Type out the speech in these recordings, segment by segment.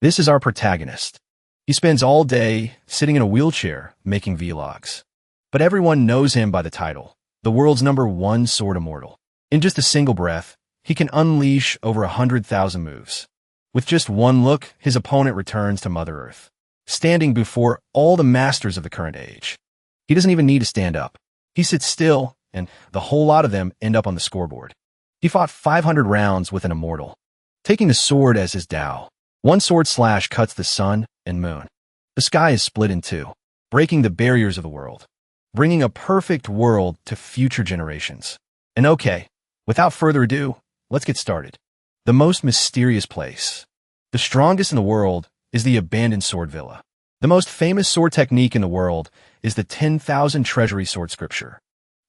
This is our protagonist. He spends all day sitting in a wheelchair making vlogs. But everyone knows him by the title, the world's #1 sword immortal. In just a single breath, he can unleash over 100,000 moves. With just one look, his opponent returns to Mother Earth, standing before all the masters of the current age. He doesn't even need to stand up. He sits still, and the whole lot of them end up on the scoreboard. He fought 500 rounds with an immortal, taking the sword as his Tao. One sword slash cuts the sun and moon. The sky is split in two, breaking the barriers of the world, bringing a perfect world to future generations. And okay, without further ado, let's get started. The most mysterious place. The strongest in the world is the abandoned sword villa. The most famous sword technique in the world is the 10,000 treasury sword scripture.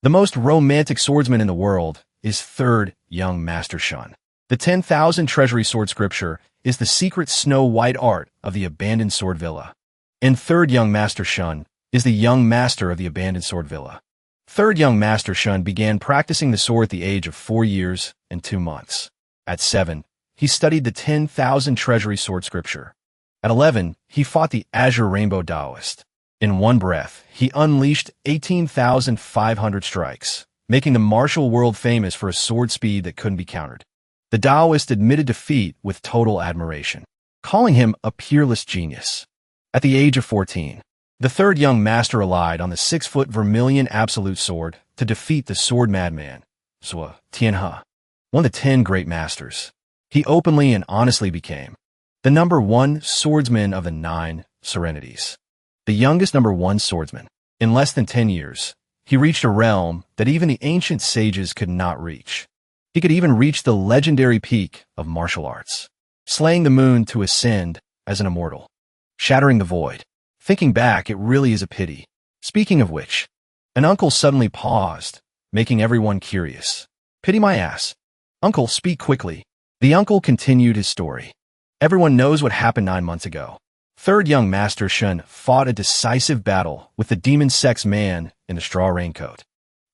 The most romantic swordsman in the world is third young Master Shun. The 10,000 treasury sword scripture is the secret Snow White art of the abandoned sword villa. And third young Master Shun is the young master of the abandoned sword villa. Third young Master Shun began practicing the sword at the age of 4 years and 2 months. At 7, he studied the 10,000 treasury sword scripture. At 11, he fought the Azure Rainbow Taoist. In one breath, he unleashed 18,500 strikes, making the martial world famous for a sword speed that couldn't be countered. The Taoist admitted defeat with total admiration, calling him a peerless genius. At the age of 14, the third young master relied on the 6-foot vermilion absolute sword to defeat the sword madman, Zhou Tianhe, one of the 10 great masters. He openly and honestly became the #1 swordsman of the 9 serenities, the youngest #1 swordsman. In less than 10 years, he reached a realm that even the ancient sages could not reach. He could even reach the legendary peak of martial arts, slaying the moon to ascend as an immortal, shattering the void. Thinking back, it really is a pity. Speaking of which, an uncle suddenly paused, making everyone curious. Pity my ass. Uncle, speak quickly. The uncle continued his story. Everyone knows what happened 9 months ago. Third young Master Shun fought a decisive battle with the demon sex man in the straw raincoat,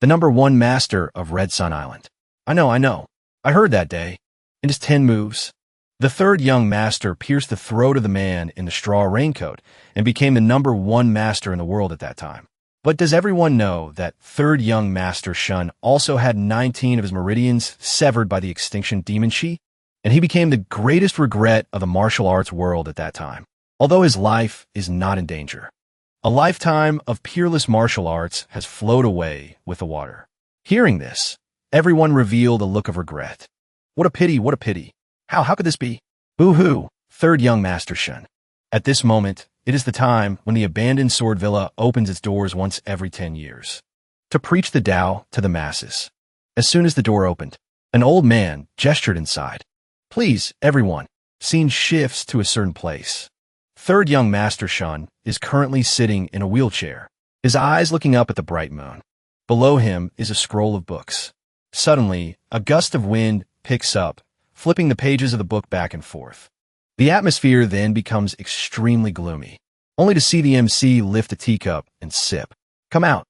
the #1 master of Red Sun Island. I know. I heard that day. In just 10 moves, the third young master pierced the throat of the man in the straw raincoat and became the #1 master in the world at that time. But does everyone know that third young Master Shun also had 19 of his meridians severed by the extinction demon Shi? And he became the greatest regret of the martial arts world at that time, although his life is not in danger. A lifetime of peerless martial arts has flowed away with the water. Hearing this, everyone revealed a look of regret. What a pity, what a pity. How could this be? Boo-hoo, third young Master Shun. At this moment, it is the time when the abandoned sword villa opens its doors once every 10 years to preach the Tao to the masses. As soon as the door opened, an old man gestured inside. Please, everyone. Scene shifts to a certain place. Third young Master Shun is currently sitting in a wheelchair, his eyes looking up at the bright moon. Below him is a scroll of books. Suddenly, a gust of wind picks up, flipping the pages of the book back and forth. The atmosphere then becomes extremely gloomy, only to see the MC lift a teacup and sip. Come out.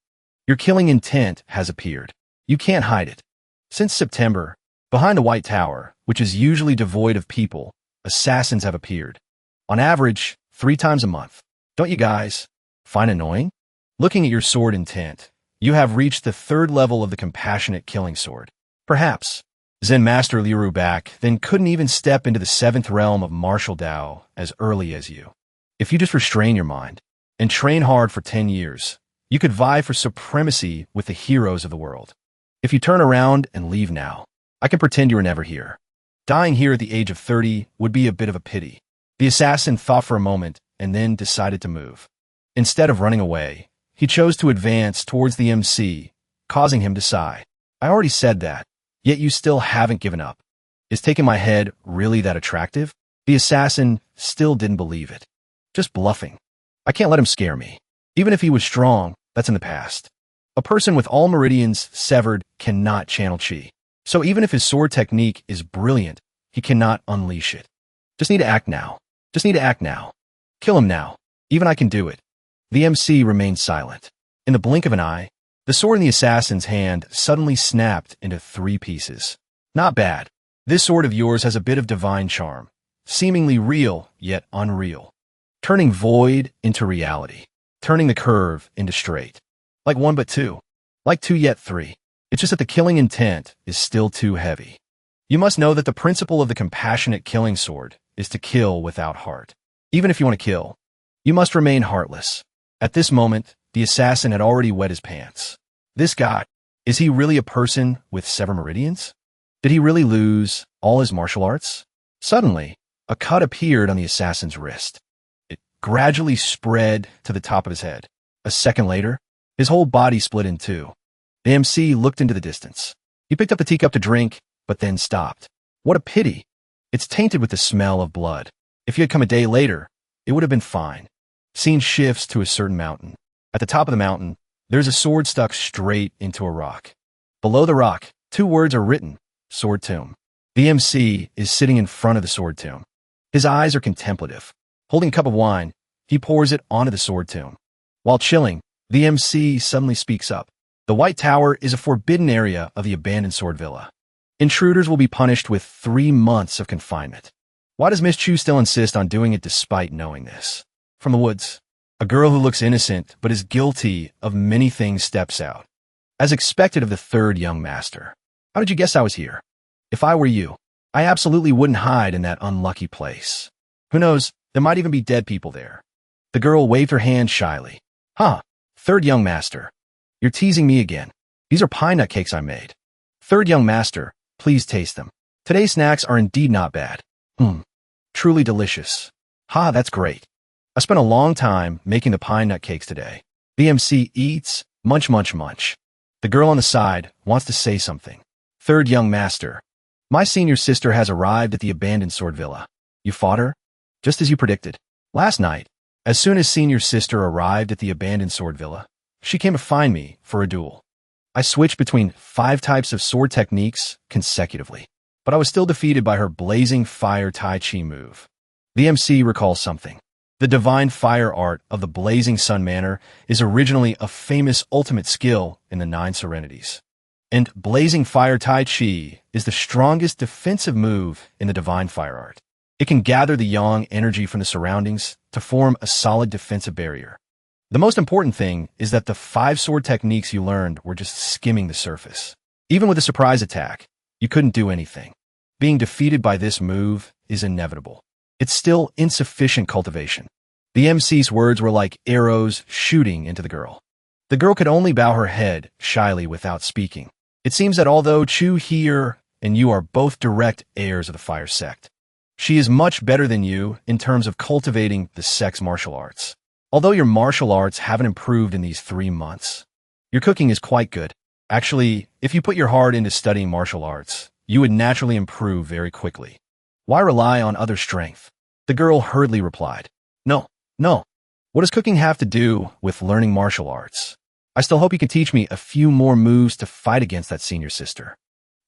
Your killing intent has appeared. You can't hide it. Since September, behind the White Tower, which is usually devoid of people, assassins have appeared. On average, 3 times a month. Don't you guys find annoying? Looking at your sword intent, you have reached the 3rd level of the compassionate killing sword. Perhaps Zen Master Liu Bak then couldn't even step into the 7th realm of martial Tao as early as you. If you just restrain your mind and train hard for 10 years, you could vie for supremacy with the heroes of the world. If you turn around and leave now, I can pretend you were never here. Dying here at the age of 30 would be a bit of a pity. The assassin thought for a moment and then decided to move. Instead of running away, he chose to advance towards the MC, causing him to sigh. I already said that, yet you still haven't given up. Is taking my head really that attractive? The assassin still didn't believe it. Just bluffing. I can't let him scare me. Even if he was strong, that's in the past. A person with all meridians severed cannot channel chi. So even if his sword technique is brilliant, he cannot unleash it. Just need to act now. Just need to act now. Kill him now. Even I can do it. The MC remained silent. In the blink of an eye, the sword in the assassin's hand suddenly snapped into 3 pieces. Not bad. This sword of yours has a bit of divine charm. seemingly real yet unreal, turning void into reality, turning the curve into straight. Like one but two, like two yet three. It's just that the killing intent is still too heavy. You must know that the principle of the compassionate killing sword is to kill without heart. Even if you want to kill, you must remain heartless. At this moment, the assassin had already wet his pants. This guy, is he really a person with 7 meridians? Did he really lose all his martial arts? Suddenly, a cut appeared on the assassin's wrist. It gradually spread to the top of his head. A second later, his whole body split in two. The MC looked into the distance. He picked up the teacup to drink, but then stopped. What a pity. It's tainted with the smell of blood. If you had come a day later, it would have been fine. Scene shifts to a certain mountain. At the top of the mountain, there's a sword stuck straight into a rock. Below the rock, 2 words are written, Sword Tomb. The MC is sitting in front of the sword tomb. His eyes are contemplative. Holding a cup of wine, he pours it onto the sword tomb. While chilling, the MC suddenly speaks up. The White Tower is a forbidden area of the abandoned sword villa. Intruders will be punished with 3 months of confinement. Why does Miss Chu still insist on doing it despite knowing this? From the woods, a girl who looks innocent but is guilty of many things steps out. As expected of the 3rd young master. How did you guess I was here? If I were you, I absolutely wouldn't hide in that unlucky place. Who knows, there might even be dead people there. The girl waved her hand shyly. Huh, 3rd young master. You're teasing me again. These are pine nut cakes I made. 3rd young master, please taste them. Today's snacks are indeed not bad. Truly delicious. Ha, that's great. I spent a long time making the pine nut cakes today. The MC eats, munch munch munch. The girl on the side wants to say something. 3rd young master. My senior sister has arrived at the abandoned sword villa. You fought her? Just as you predicted. Last night, as soon as senior sister arrived at the abandoned sword villa, she came to find me for a duel. I switched between 5 types of sword techniques consecutively, but I was still defeated by her blazing fire Tai Chi move. The MC recalls something. The divine fire art of the Blazing Sun Manor is originally a famous ultimate skill in the 9 serenities. And Blazing Fire Tai Chi is the strongest defensive move in the divine fire art. It can gather the yang energy from the surroundings to form a solid defensive barrier. The most important thing is that the 5 sword techniques you learned were just skimming the surface. Even with a surprise attack, you couldn't do anything. Being defeated by this move is inevitable. It's still insufficient cultivation. The MC's words were like arrows shooting into the girl. The girl could only bow her head shyly without speaking. It seems that although Chu here and you are both direct heirs of the fire sect, she is much better than you in terms of cultivating the sect's martial arts. Although your martial arts haven't improved in these 3 months, your cooking is quite good. Actually, if you put your heart into studying martial arts, you would naturally improve very quickly. Why rely on other strength? The girl hurriedly replied. No. What does cooking have to do with learning martial arts? I still hope you can teach me a few more moves to fight against that senior sister.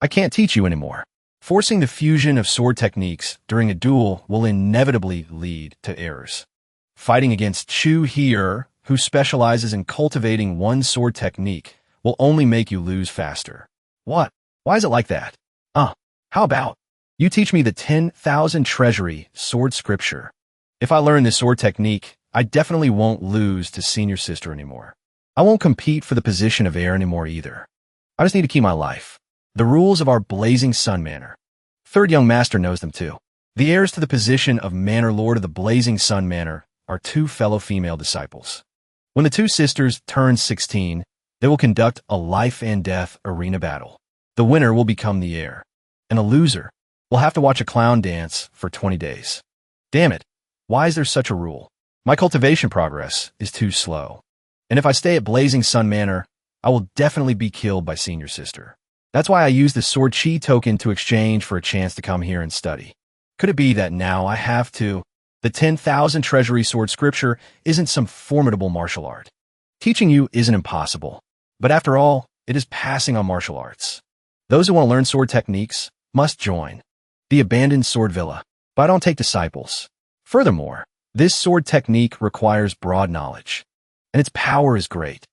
I can't teach you anymore. Forcing the fusion of sword techniques during a duel will inevitably lead to errors. Fighting against Chu here, who specializes in cultivating one sword technique, will only make you lose faster. What? Why is it like that? How about you teach me the 10,000 treasury sword scripture? If I learn this sword technique, I definitely won't lose to senior sister anymore. I won't compete for the position of heir anymore either. I just need to keep my life. The rules of our Blazing Sun Manor. 3rd young master knows them too. The heirs to the position of Manor Lord of the Blazing Sun Manor are 2 fellow female disciples. When the 2 sisters turn 16, they will conduct a life and death arena battle. The winner will become the heir, and a loser will have to watch a clown dance for 20 days. Damn it, why is there such a rule? My cultivation progress is too slow. And if I stay at Blazing Sun Manor, I will definitely be killed by senior sister. That's why I use the sword chi token to exchange for a chance to come here and study. Could it be that now I have to? The 10,000 treasury sword scripture isn't some formidable martial art. Teaching you isn't impossible, but after all, it is passing on martial arts. Those who want to learn sword techniques must join the abandoned sword villa, but I don't take disciples. Furthermore, this sword technique requires broad knowledge, and its power is great.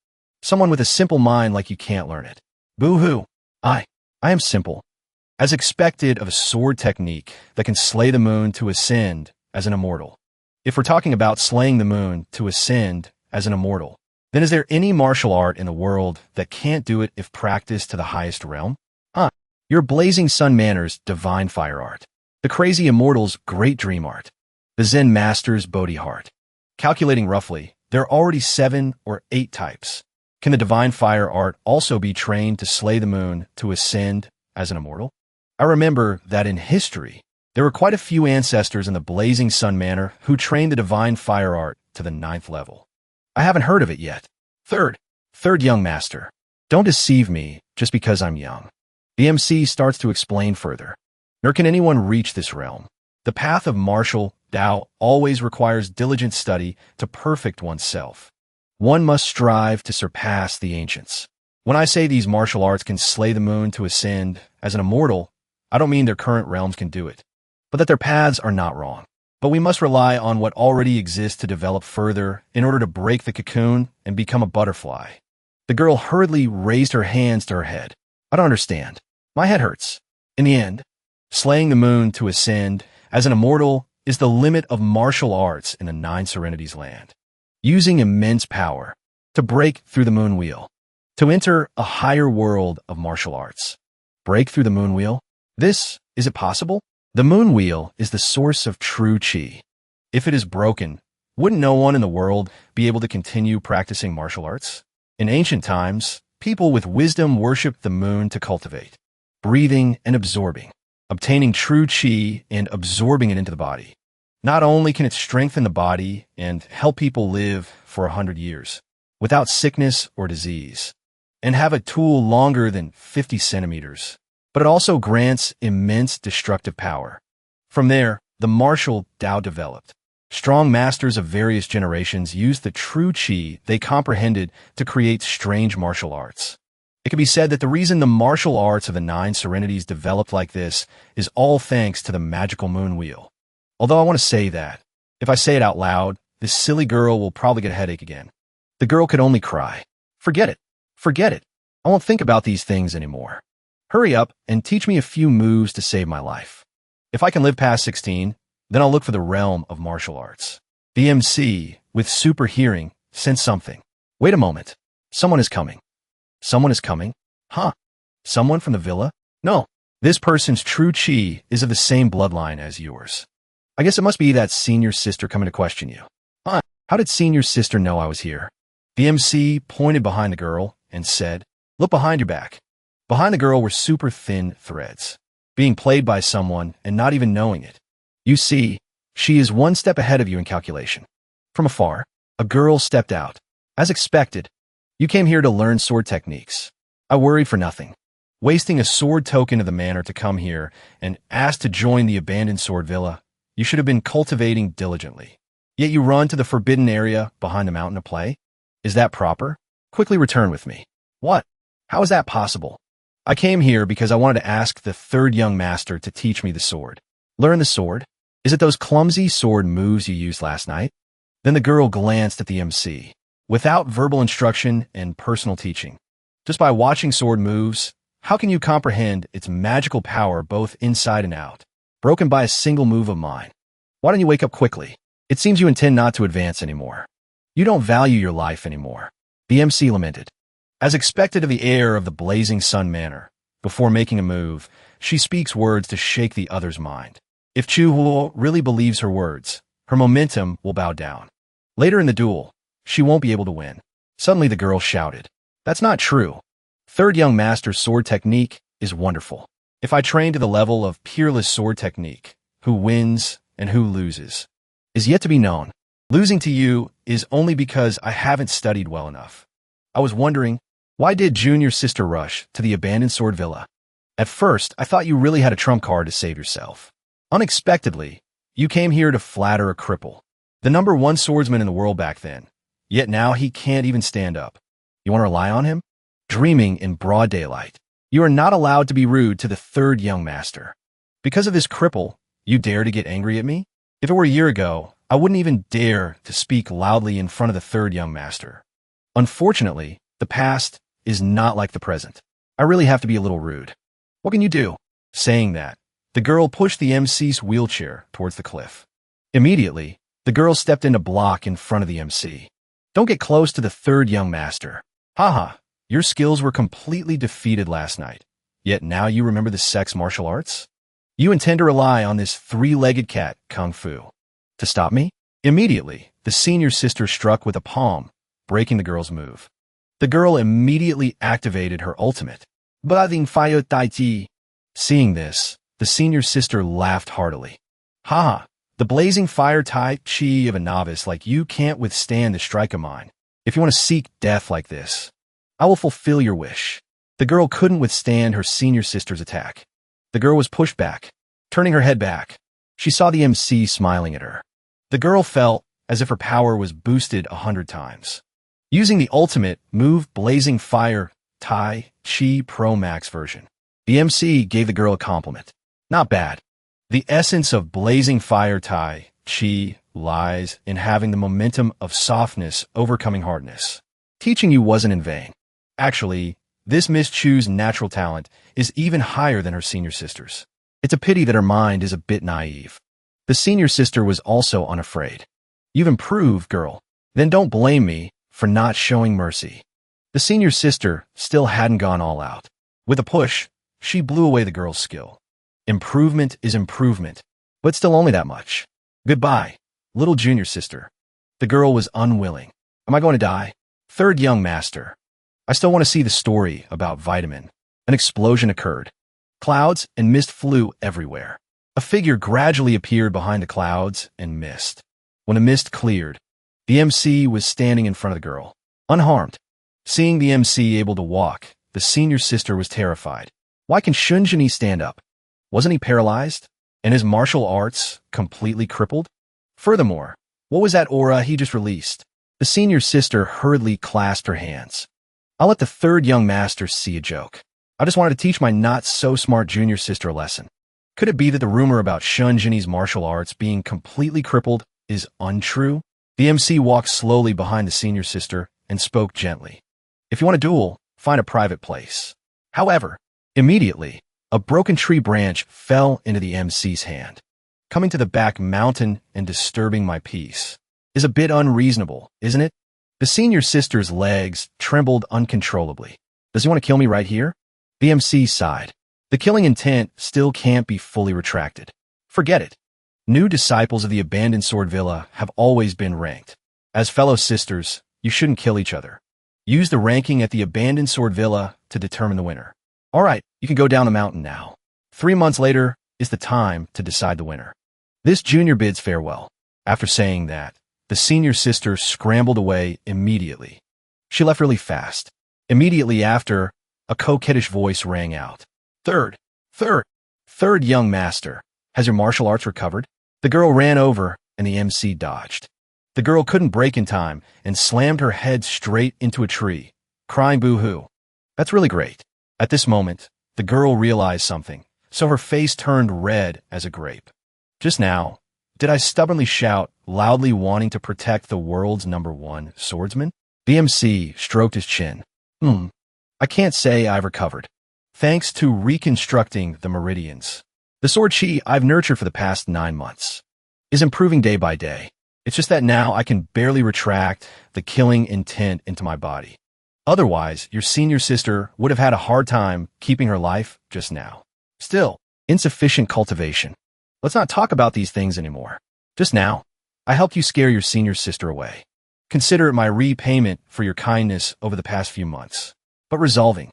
Someone with a simple mind like you can't learn it. Boo-hoo. I am simple. as expected of a sword technique that can slay the moon to ascend as an immortal. If we're talking about slaying the moon to ascend as an immortal, then is there any martial art in the world that can't do it if practiced to the highest realm? Your blazing sun manor's divine fire art, the crazy immortal's great dream art, the Zen master's Bodhi heart. Calculating roughly, there are already 7 or 8 types. Can the divine fire art also be trained to slay the moon to ascend as an immortal? I remember that in history, there were quite a few ancestors in the blazing sun manor who trained the divine fire art to the 9th level. I haven't heard of it yet. Third young master. Don't deceive me just because I'm young. The MC starts to explain further. Nor can anyone reach this realm. The path of martial Tao always requires diligent study to perfect oneself. One must strive to surpass the ancients. When I say these martial arts can slay the moon to ascend as an immortal, I don't mean their current realms can do it, but that their paths are not wrong. But we must rely on what already exists to develop further in order to break the cocoon and become a butterfly. The girl hurriedly raised her hands to her head. I don't understand. My head hurts. In the end, slaying the moon to ascend as an immortal is the limit of martial arts in the 9 Serenities land. Using immense power to break through the moon wheel, to enter a higher world of martial arts. Break through the moon wheel? Is it possible? The moon wheel is the source of true chi. If it is broken, wouldn't no one in the world be able to continue practicing martial arts? In ancient times, people with wisdom worshipped the moon to cultivate, breathing and absorbing, obtaining true chi and absorbing it into the body. Not only can it strengthen the body and help people live for 100 years without sickness or disease, and have a tool longer than 50 centimeters, but it also grants immense destructive power. From there, the martial Tao developed. Strong masters of various generations used the true chi they comprehended to create strange martial arts. It can be said that the reason the martial arts of the 9 Serenities developed like this is all thanks to the magical moon wheel. Although I want to say that, if I say it out loud, this silly girl will probably get a headache again. The girl could only cry. Forget it. Forget it. I won't think about these things anymore. Hurry up and teach me a few moves to save my life. If I can live past 16, then I'll look for the realm of martial arts. The MC, with super hearing, sensed something. Wait a moment. Someone is coming. Someone is coming? Huh? Someone from the villa? No. This person's true chi is of the same bloodline as yours. I guess it must be that senior sister coming to question you. Huh? How did senior sister know I was here? The MC pointed behind the girl and said, look behind your back. Behind the girl were super thin threads, being played by someone and not even knowing it. You see, she is one step ahead of you in calculation. From afar, a girl stepped out. As expected, you came here to learn sword techniques. I worried for nothing. Wasting a sword token of the manor to come here and asked to join the abandoned sword villa, you should have been cultivating diligently. Yet you run to the forbidden area behind the mountain to play? Is that proper? Quickly return with me. What? How is that possible? I came here because I wanted to ask the 3rd young master to teach me the sword. Learn the sword? Is it those clumsy sword moves you used last night? Then the girl glanced at the MC. Without verbal instruction and personal teaching, just by watching sword moves, how can you comprehend its magical power both inside and out, broken by a single move of mine? Why don't you wake up quickly? It seems you intend not to advance anymore. You don't value your life anymore. The MC lamented. As expected of the heir of the blazing sun manor, before making a move, she speaks words to shake the other's mind. If Chuhuo really believes her words, her momentum will bow down. Later in the duel, she won't be able to win. Suddenly the girl shouted. That's not true. 3rd young master's sword technique is wonderful. If I train to the level of peerless sword technique, who wins and who loses is yet to be known. Losing to you is only because I haven't studied well enough. I was wondering, why did junior sister rush to the abandoned sword villa? At first, I thought you really had a trump card to save yourself. Unexpectedly, you came here to flatter a cripple, the number 1 swordsman in the world back then. Yet now he can't even stand up. You want to rely on him? Dreaming in broad daylight. You are not allowed to be rude to the 3rd young master. Because of this cripple, you dare to get angry at me? If it were a year ago, I wouldn't even dare to speak loudly in front of the 3rd young master. Unfortunately, the past is not like the present. I really have to be a little rude. What can you do? Saying that, the girl pushed the MC's wheelchair towards the cliff. Immediately, the girl stepped in a block in front of the MC. Don't get close to the third young master. Haha, your skills were completely defeated last night. Yet now you remember the sex martial arts? You intend to rely on this three-legged cat, Kung Fu, to stop me? Immediately, the senior sister struck with a palm, breaking the girl's move. The girl immediately activated her ultimate. Blazing Fire Tai Chi. Seeing this, the senior sister laughed heartily. Haha, the blazing fire Tai Chi of a novice like you can't withstand the strike of mine. If you want to seek death like this, I will fulfill your wish. The girl couldn't withstand her senior sister's attack. The girl was pushed back. Turning her head back, she saw the MC smiling at her. The girl felt as if her power was boosted 100 times. Using the ultimate move Blazing Fire Tai Chi Pro Max version, the MC gave the girl a compliment. Not bad. The essence of Blazing Fire Tai Chi lies in having the momentum of softness overcoming hardness. Teaching you wasn't in vain. Actually, this Miss Chu's natural talent is even higher than her senior sister's. It's a pity that her mind is a bit naive. The senior sister was also unafraid. You've improved, girl. Then don't blame me for not showing mercy. The senior sister still hadn't gone all out. With a push, she blew away the girl's skill. Improvement is improvement, but still only that much. Goodbye, little junior sister. The girl was unwilling. Am I going to die? Third young master. I still want to see the story about vitamin. An explosion occurred. Clouds and mist flew everywhere. A figure gradually appeared behind the clouds and mist. When the mist cleared, the MC was standing in front of the girl, unharmed. Seeing the MC able to walk, the senior sister was terrified. Why can Shunjini stand up? Wasn't he paralyzed? And his martial arts completely crippled? Furthermore, what was that aura he just released? The senior sister hurriedly clasped her hands. I'll let the third young master see a joke. I just wanted to teach my not-so-smart junior sister a lesson. Could it be that the rumor about Shunjini's martial arts being completely crippled is untrue? The MC walked slowly behind the senior sister and spoke gently. If you want a duel, find a private place. However, immediately, a broken tree branch fell into the MC's hand. Coming to the back mountain and disturbing my peace is a bit unreasonable, isn't it? The senior sister's legs trembled uncontrollably. Does he want to kill me right here? The MC sighed. The killing intent still can't be fully retracted. Forget it. New disciples of the abandoned sword villa have always been ranked. As fellow sisters, you shouldn't kill each other. Use the ranking at the abandoned sword villa to determine the winner. All right, you can go down the mountain now. 3 months later is the time to decide the winner. This junior bids farewell. After saying that, the senior sister scrambled away immediately. She left really fast. Immediately after, a coquettish voice rang out. Third young master, has your martial arts recovered? The girl ran over and the MC dodged. The girl couldn't break in time and slammed her head straight into a tree, crying boo-hoo. That's really great. At this moment, the girl realized something, so her face turned red as a grape. Just now, did I stubbornly shout, loudly wanting to protect the world's #1 swordsman? The MC stroked his chin. I can't say I've recovered. Thanks to reconstructing the meridians. The sword chi I've nurtured for the past 9 months is improving day by day. It's just that now I can barely retract the killing intent into my body. Otherwise, your senior sister would have had a hard time keeping her life just now. Still, insufficient cultivation. Let's not talk about these things anymore. Just now, I helped you scare your senior sister away. Consider it my repayment for your kindness over the past few months. But resolving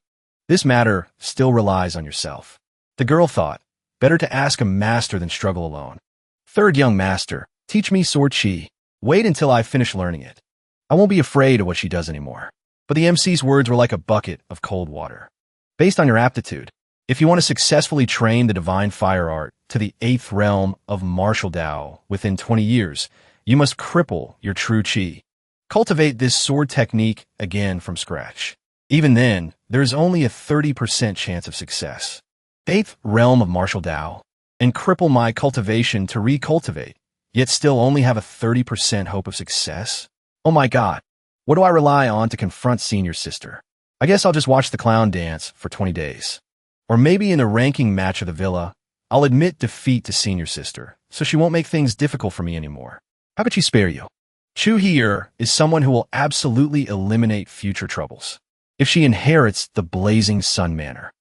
this matter still relies on yourself. The girl thought, better to ask a master than struggle alone. Third young master, teach me sword chi. Wait until I finish learning it. I won't be afraid of what she does anymore. But the MC's words were like a bucket of cold water. Based on your aptitude, if you want to successfully train the divine fire art to the 8th realm of martial Tao within 20 years, you must cripple your true chi. Cultivate this sword technique again from scratch. Even then, there's only a 30% chance of success. 8th realm of martial Tao, and cripple my cultivation to recultivate, yet still only have a 30% hope of success? Oh my god, what do I rely on to confront senior sister? I guess I'll just watch the clown dance for 20 days. Or maybe in a ranking match of the villa, I'll admit defeat to senior sister, so she won't make things difficult for me anymore. How could she spare you? Chu Hee-er is someone who will absolutely eliminate future troubles if she inherits the blazing sun manor.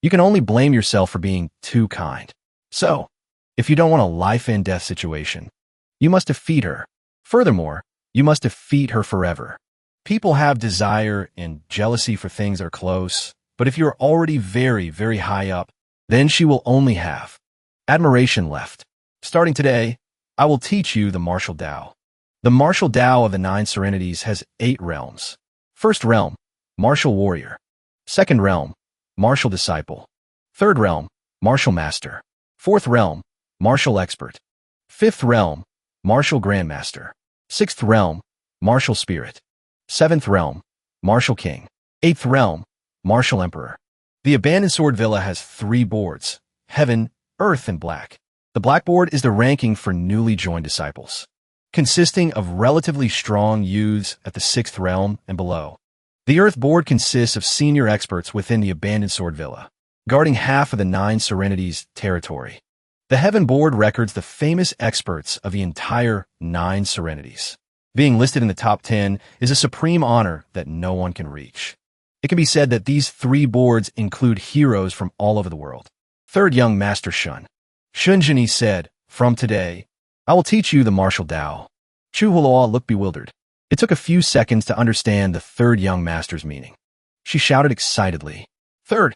You can only blame yourself for being too kind. So, if you don't want a life-and-death situation, you must defeat her. Furthermore, you must defeat her forever. People have desire and jealousy for things that are close, but if you're already very, very high up, then she will only have admiration left. Starting today, I will teach you the martial Tao. The martial Tao of the 9 serenities has 8 realms. First realm, martial warrior. Second realm, martial disciple. Third realm, martial master. Fourth realm, martial expert. Fifth realm, martial grandmaster. Sixth realm, martial spirit. Seventh realm, martial king. Eighth realm, martial emperor. The abandoned sword villa has 3 boards, heaven, earth, and black. The black board is the ranking for newly joined disciples, consisting of relatively strong youths at the 6th realm and below. The earth board consists of senior experts within the abandoned sword villa, guarding half of the 9 serenities territory. The heaven board records the famous experts of the entire 9 serenities. Being listed in the top 10 is a supreme honor that no one can reach. It can be said that these 3 boards include heroes from all over the world. Third young master Shun. Shun Jinyi said, "From today, I will teach you the martial Tao." Chu Huloa looked bewildered. It took a few seconds to understand the third young master's meaning. She shouted excitedly, Third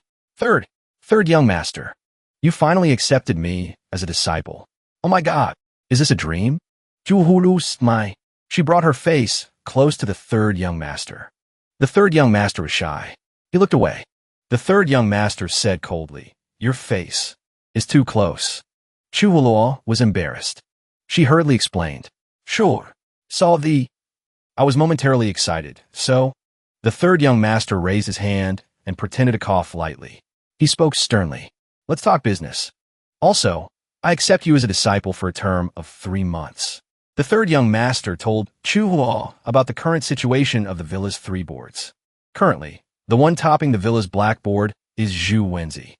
young master. You finally accepted me as a disciple. Oh my God, is this a dream? She brought her face close to the third young master. The third young master was shy. He looked away. The third young master said coldly, "Your face is too close." Chu Huloa was embarrassed. She hurriedly explained, "Sure, I was momentarily excited, so..." The third young master raised his hand and pretended to cough lightly. He spoke sternly. "Let's talk business. Also, I accept you as a disciple for a term of 3 months." The third young master told Chu Huloa about the current situation of the villa's 3 boards. Currently, the one topping the villa's black board is Zhu Wenzi.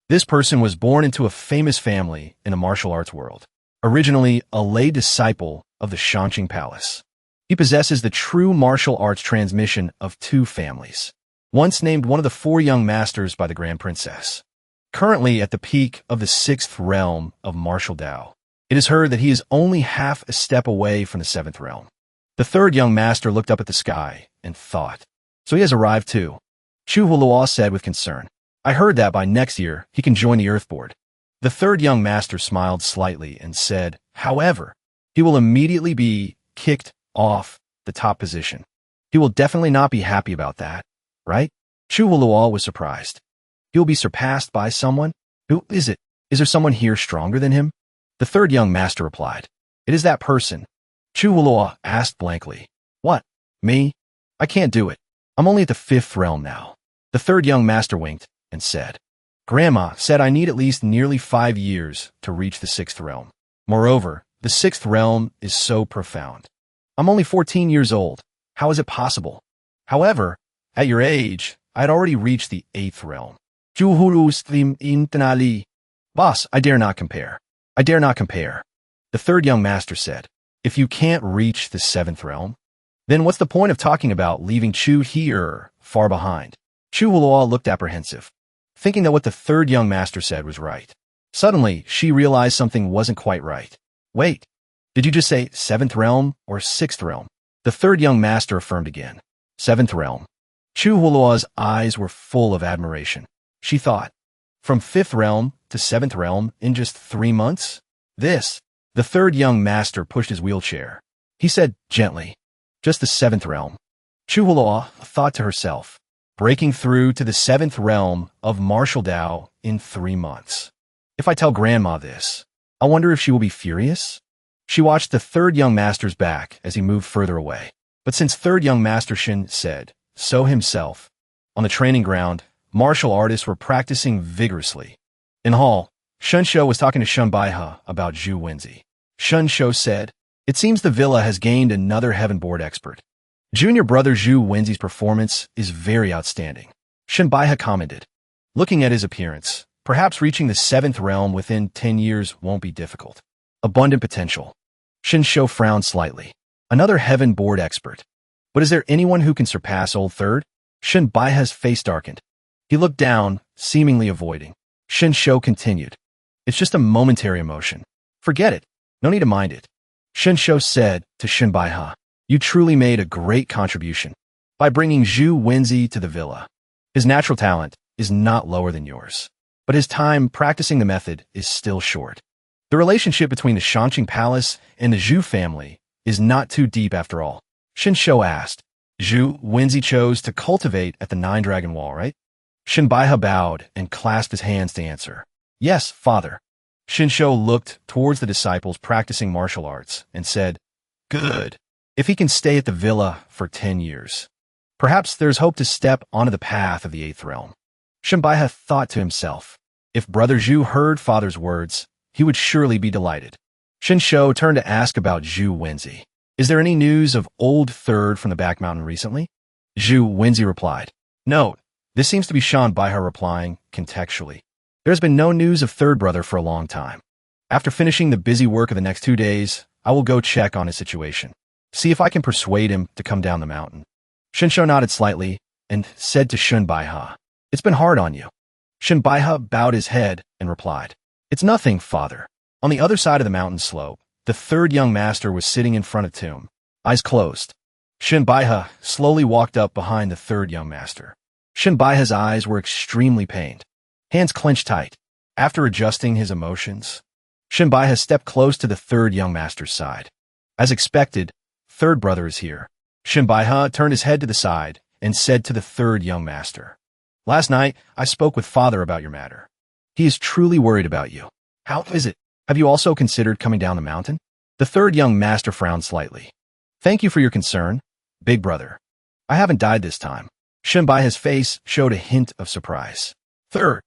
This person was born into a famous family in a martial arts world, originally a lay disciple of the Shanqing Palace. He possesses the true martial arts transmission of 2 families, once named one of the 4 young masters by the Grand Princess. Currently at the peak of the 6th realm of martial Tao, it is heard that he is only half a step away from the 7th realm. The third young master looked up at the sky and thought, "So he has arrived too." Chu Huloa said with concern, "I heard that by next year he can join the Earth Board." The third young master smiled slightly and said, "However, he will immediately be kicked off the top position. He will definitely not be happy about that, right?" Chu Huloa was surprised. He will be surpassed by someone? Who is it? Is there someone here stronger than him? The third young master replied, "It is that person." Chu Huloa asked blankly, "What? Me? I can't do it. I'm only at the 5th realm now." The third young master winked and said, "Grandma said I need at least nearly 5 years to reach the 6th realm. Moreover, the 6th realm is so profound. I'm only 14 years old. How is it possible? However, at your age, I had already reached the 8th realm." "Boss, I dare not compare. I dare not compare." The third young master said, "If you can't reach the 7th realm, then what's the point of talking about leaving Chu Hee-er far behind?" Chu Huloa looked apprehensive, thinking that what the third young master said was right. Suddenly, she realized something wasn't quite right. "Wait, did you just say 7th realm or 6th realm?" The third young master affirmed again, "7th realm." Chu Huloa's eyes were full of admiration. She thought, from 5th realm to 7th realm in just 3 months? The third young master pushed his wheelchair. He said gently, "Just the 7th realm." Chu Huloa thought to herself, breaking through to the 7th realm of martial Tao in 3 months. If I tell Grandma this, I wonder if she will be furious? She watched the third young master's back as he moved further away. But since third young master Shin said so himself, on the training ground, martial artists were practicing vigorously. In hall, Shunsho was talking to Shunbaiha about Zhu Wenzi. Shunsho said, "It seems the villa has gained another heaven board expert. Junior brother Zhu Wenzi's performance is very outstanding." Shunbaiha commented. Looking at his appearance, Perhaps reaching the 7th realm within 10 years won't be difficult. Abundant potential. Shinsho frowned slightly. Another heaven board expert. But is there anyone who can surpass old third? Shinbaiha's face darkened. He looked down, seemingly avoiding. Shinsho continued. It's just a momentary emotion. Forget it. No need to mind it. Shinsho said to Shinbaiha, you truly made a great contribution by bringing Zhu Wenzi to the villa. His natural talent is not lower than yours, but his time practicing the method is still short. The relationship between the Shanqing Palace and the Zhu family is not too deep after all. Shinsho asked. Zhu Wenzi chose to cultivate at the Nine Dragon Wall, right? Shinbaiha bowed and clasped his hands to answer. Yes, father. Shinsho looked towards the disciples practicing martial arts and said, good. If he can stay at the villa for 10 years, perhaps there's hope to step onto the path of the 8th realm. Shinbaiha thought to himself, if Brother Zhu heard father's words, he would surely be delighted. Shinsho turned to ask about Zhu Wenzi. Is there any news of old third from the back mountain recently? Zhu Wenzi replied. No, this seems to be Shinbaiha replying contextually. There's been no news of third brother for a long time. After finishing the busy work of the next 2 days, I will go check on his situation. See if I can persuade him to come down the mountain. Shinsho nodded slightly and said to Shinbaiha, it's been hard on you. Shinbaiha bowed his head and replied, it's nothing, father. On the other side of the mountain slope, the third young master was sitting in front of tomb, eyes closed. Shinbaiha slowly walked up behind the third young master. Shinbaiha's eyes were extremely pained, hands clenched tight. After adjusting his emotions, Shinbaiha stepped close to the third young master's side. As expected, third brother is here. Shinbaiha turned his head to the side and said to the third young master, last night, I spoke with father about your matter. He is truly worried about you. How is it? Have you also considered coming down the mountain? The third young master frowned slightly. Thank you for your concern, big brother. I haven't died this time. Shinbaiha's face showed a hint of surprise. Third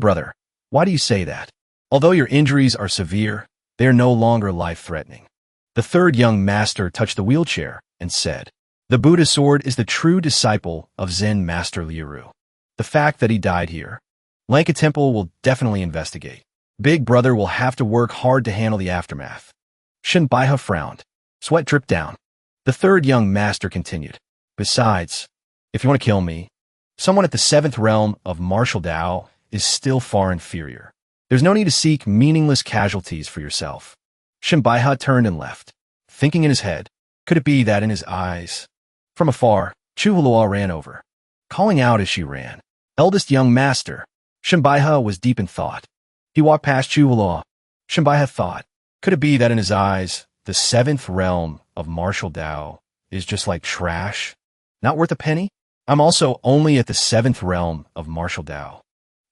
brother, why do you say that? Although your injuries are severe, they are no longer life-threatening. The third young master touched the wheelchair and said, the Buddha sword is the true disciple of Zen Master Liuru. The fact that he died here, Lanka Temple will definitely investigate. Big brother will have to work hard to handle the aftermath. Shinbaiha frowned. Sweat dripped down. The third young master continued. Besides, if you want to kill me, someone at the 7th realm of martial Tao is still far inferior. There's no need to seek meaningless casualties for yourself. Shinbaiha turned and left, thinking in his head, could it be that in his eyes? From afar, Chuhulua ran over, calling out as she ran. Eldest young master. Shinbaiha was deep in thought. He walked past Chuhulua. Shinbaiha thought, could it be that in his eyes, the 7th realm of martial Tao is just like trash? Not worth a penny? I'm also only at the 7th realm of martial Tao.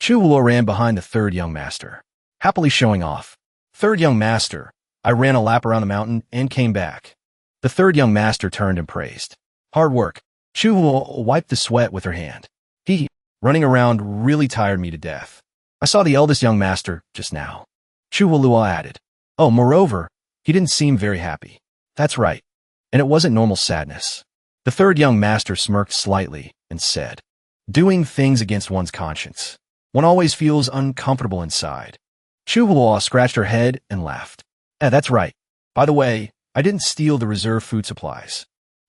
Chuhulua ran behind the third young master, happily showing off. Third young master, I ran a lap around the mountain and came back. The third young master turned and praised. Hard work. Chuhulua wiped the sweat with her hand. Running around really tired me to death. I saw the eldest young master just now. Chuhulua added. Oh, moreover, he didn't seem very happy. That's right. And it wasn't normal sadness. The third young master smirked slightly and said, doing things against one's conscience. One always feels uncomfortable inside. Chuhulua scratched her head and laughed. That's right. By the way, I didn't steal the reserve food supplies.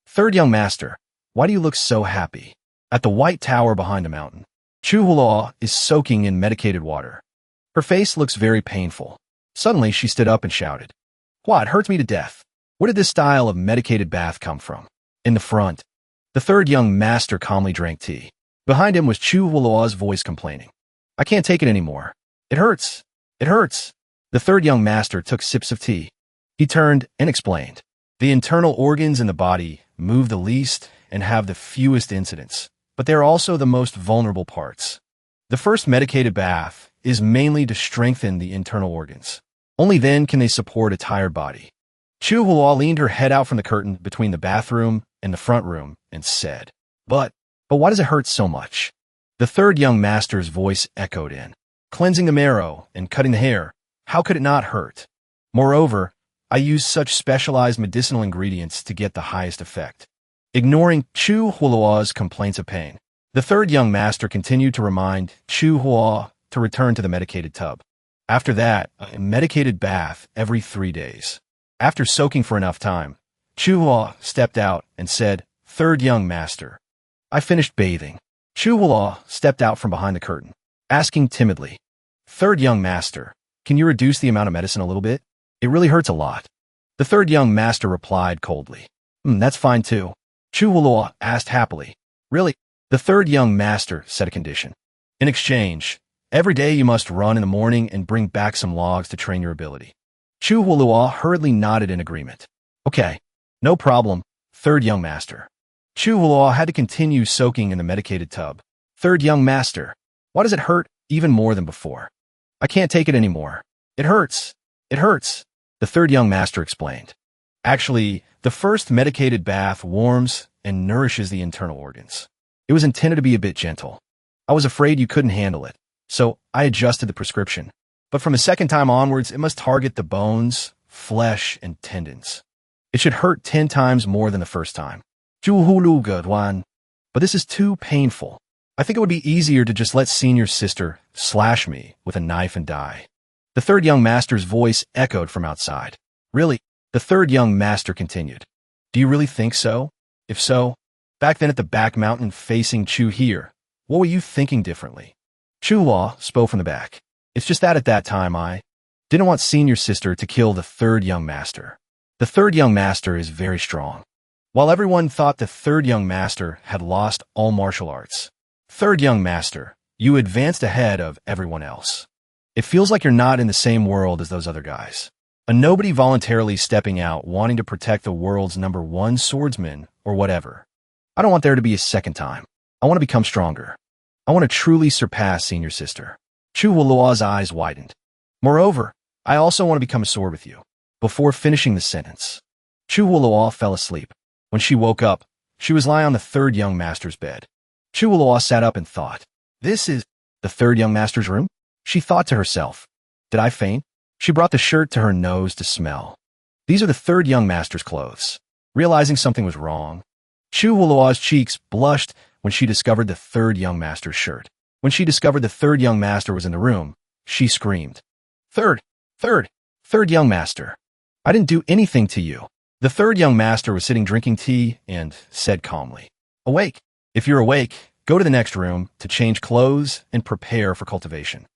Third young master, why do you look so happy? At the white tower behind the mountain, Chuhulua is soaking in medicated water. Her face looks very painful. Suddenly, she stood up and shouted, What, hurts me to death. Where did this style of medicated bath come from? In the front, the third young master calmly drank tea. Behind him was Chuhulua's voice complaining. I can't take it anymore. It hurts. It hurts. The third young master took sips of tea. He turned and explained. The internal organs in the body move the least and have the fewest incidents, but they're also the most vulnerable parts. The first medicated bath is mainly to strengthen the internal organs. Only then can they support a tired body. Chuhulua leaned her head out from the curtain between the bathroom and the front room and said, But why does it hurt so much? The third young master's voice echoed in. Cleansing the marrow and cutting the hair, how could it not hurt? Moreover, I use such specialized medicinal ingredients to get the highest effect. Ignoring Chuhulua's complaints of pain, the third young master continued to remind Chuhulua to return to the medicated tub. After that, a medicated bath every 3 days. After soaking for enough time, Chuhua stepped out and said, "Third young master." I finished bathing. Chuhua stepped out from behind the curtain, asking timidly, "Third young master, can you reduce the amount of medicine a little bit? It really hurts a lot." The third young master replied coldly, "That's fine too." Chuhua asked happily, "Really?" The third young master set a condition. In exchange, every day you must run in the morning and bring back some logs to train your ability. Chuhua hurriedly nodded in agreement. "Okay, no problem, third young master." Chuhua had to continue soaking in the medicated tub. "Third young master, why does it hurt even more than before?" "I can't take it anymore. It hurts. It hurts," the third young master explained. Actually, the first medicated bath warms and nourishes the internal organs. It was intended to be a bit gentle. I was afraid you couldn't handle it, so I adjusted the prescription. But from the second time onwards, it must target the bones, flesh, and tendons. It should hurt 10 times more than the first time. But this is too painful. I think it would be easier to just let senior sister slash me with a knife and die. The third young master's voice echoed from outside. "Really?" The third young master continued. "Do you really think so? If so, back then at the back mountain facing Chu here, what were you thinking differently?" Chuhua spoke from the back. "It's just that at that time I didn't want senior sister to kill the third young master. The third young master is very strong." While everyone thought the third young master had lost all martial arts, "Third young master, you advanced ahead of everyone else. It feels like you're not in the same world as those other guys. A nobody voluntarily stepping out wanting to protect the world's #1 swordsman or whatever. I don't want there to be a second time. I want to become stronger. I want to truly surpass senior sister." Chuhua's eyes widened. "Moreover, I also want to become a sword with you." Before finishing the sentence, Chuhua fell asleep. When she woke up, she was lying on the third young master's bed. Chuhua sat up and thought, "This is the third young master's room?" She thought to herself, "Did I faint?" She brought the shirt to her nose to smell. "These are the third young master's clothes." Realizing something was wrong, Chuhua's cheeks blushed when she discovered the third young master's shirt. When she discovered the third young master was in the room, she screamed, Third young master. I didn't do anything to you." The third young master was sitting drinking tea and said calmly, "Awake. If you're awake, go to the next room to change clothes and prepare for cultivation.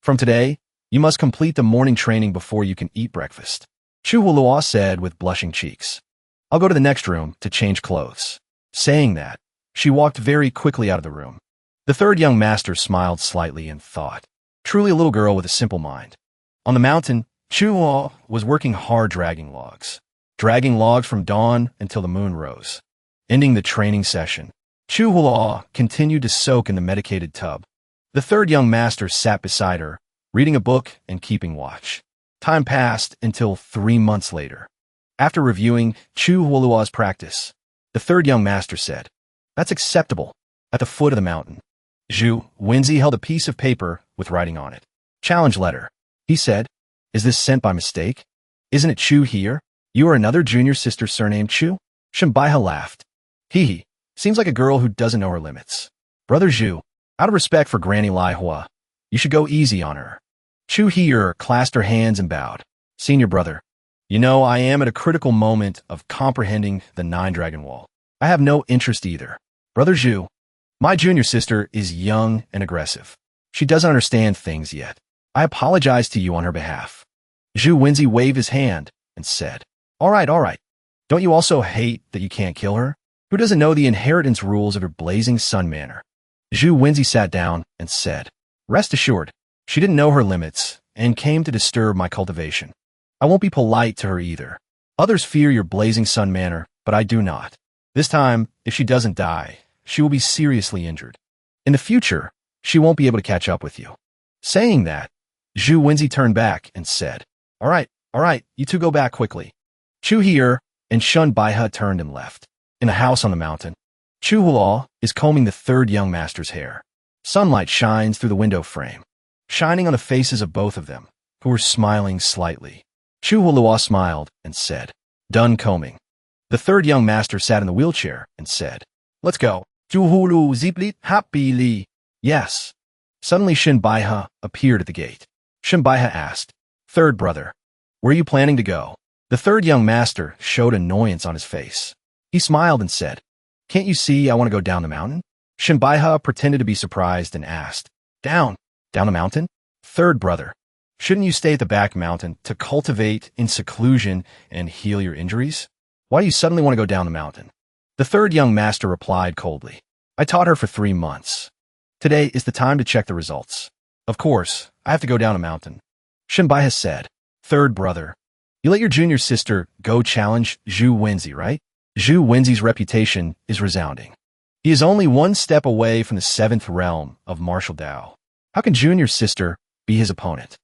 From today, you must complete the morning training before you can eat breakfast." Chuhua said with blushing cheeks, "I'll go to the next room to change clothes." Saying that, she walked very quickly out of the room. The third young master smiled slightly and thought, "Truly a little girl with a simple mind." On the mountain, Chuhua was working hard dragging logs from dawn until the moon rose. Ending the training session, Chuhua continued to soak in the medicated tub. The third young master sat beside her, reading a book and keeping watch. Time passed until 3 months later. After reviewing Chuhua's practice, the third young master said, "That's acceptable." At the foot of the mountain, Zhu Wenzi held a piece of paper with writing on it. "Challenge letter," he said. "Is this sent by mistake? Isn't it Chu here? You are another junior sister surnamed Chu?" Shenbaiha laughed. "Hee. Seems like a girl who doesn't know her limits. Brother Zhu, out of respect for Granny Lai Hua, you should go easy on her." Chu here clasped her hands and bowed. "Senior brother, you know I am at a critical moment of comprehending the 9-Dragon Wall. I have no interest either. Brother Zhu, my junior sister is young and aggressive. She doesn't understand things yet. I apologize to you on her behalf." Zhu Wenzi waved his hand and said, All right. Don't you also hate that you can't kill her? Who doesn't know the inheritance rules of her Blazing Sun Manor?" Zhu Wenzi sat down and said, "Rest assured, she didn't know her limits and came to disturb my cultivation. I won't be polite to her either. Others fear your Blazing Sun Manor, but I do not. This time, if she doesn't die, she will be seriously injured. In the future, she won't be able to catch up with you." Saying that, Zhu Wenzi turned back and said, All right, you two go back quickly." Chu here and Shun Baiha turned and left. In a house on the mountain, Chu Hua is combing the third young master's hair. Sunlight shines through the window frame, shining on the faces of both of them, who were smiling slightly. Chu Hua smiled and said, "Done combing." The third young master sat in the wheelchair and said, "Let's go." Chu Hulu ziplit happily. Yes. Suddenly Shinbaiha appeared at the gate. Shinbaiha asked, "Third brother, where are you planning to go?" The third young master showed annoyance on his face. He smiled and said, "Can't you see I want to go down the mountain?" Shinbaiha pretended to be surprised and asked, Down the mountain? Third brother, shouldn't you stay at the back mountain to cultivate in seclusion and heal your injuries? Why do you suddenly want to go down the mountain?" The third young master replied coldly, "I taught her for 3 months. Today is the time to check the results. Of course, I have to go down a mountain." Shinbaiha said, "Third brother, you let your junior sister go challenge Zhu Wenzi, right? Zhu Wenzi's reputation is resounding. He is only 1 step away from the 7th realm of martial Dao. How can junior sister be his opponent?"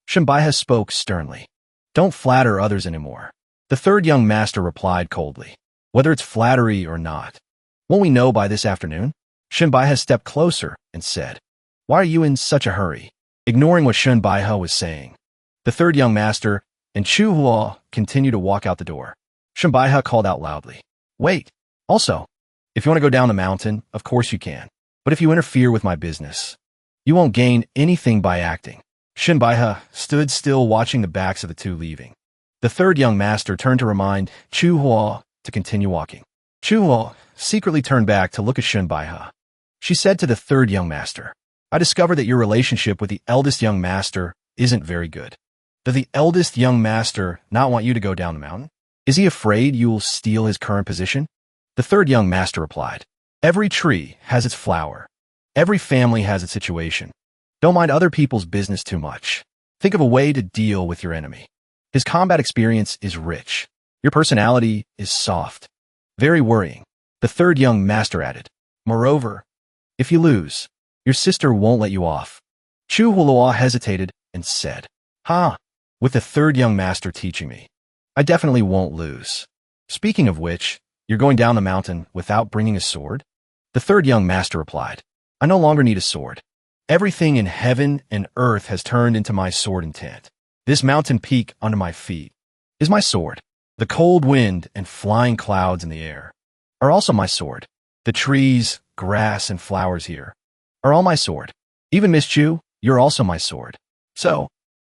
Shinbaiha spoke sternly. "Don't flatter others anymore." The third young master replied coldly, "Whether it's flattery or not, won't we know by this afternoon?" Shinbaiha stepped closer and said, "Why are you in such a hurry?" Ignoring what Shinbaiha was saying, the third young master and Chu Hua continued to walk out the door. Shinbaiha called out loudly, "Wait! Also, if you want to go down the mountain, of course you can. But if you interfere with my business, you won't gain anything by acting." Shinbaiha stood still watching the backs of the two leaving. The third young master turned to remind Chu Hua to continue walking. Chu Hua secretly turned back to look at Shinbaiha. She said to the third young master, "I discovered that your relationship with the eldest young master isn't very good. Does the eldest young master not want you to go down the mountain? Is he afraid you will steal his current position?" The third young master replied, "Every tree has its flower. Every family has its situation. Don't mind other people's business too much. Think of a way to deal with your enemy. His combat experience is rich. Your personality is soft. Very worrying." The third young master added, "Moreover, if you lose, your sister won't let you off." Chu Hulua hesitated and said, With the third young master teaching me, I definitely won't lose. Speaking of which, you're going down the mountain without bringing a sword?" The third young master replied, "I no longer need a sword. Everything in heaven and earth has turned into my sword intent. This mountain peak under my feet is my sword. The cold wind and flying clouds in the air are also my sword. The trees, grass, and flowers here are all my sword. Even Miss Chu, you're also my sword. So,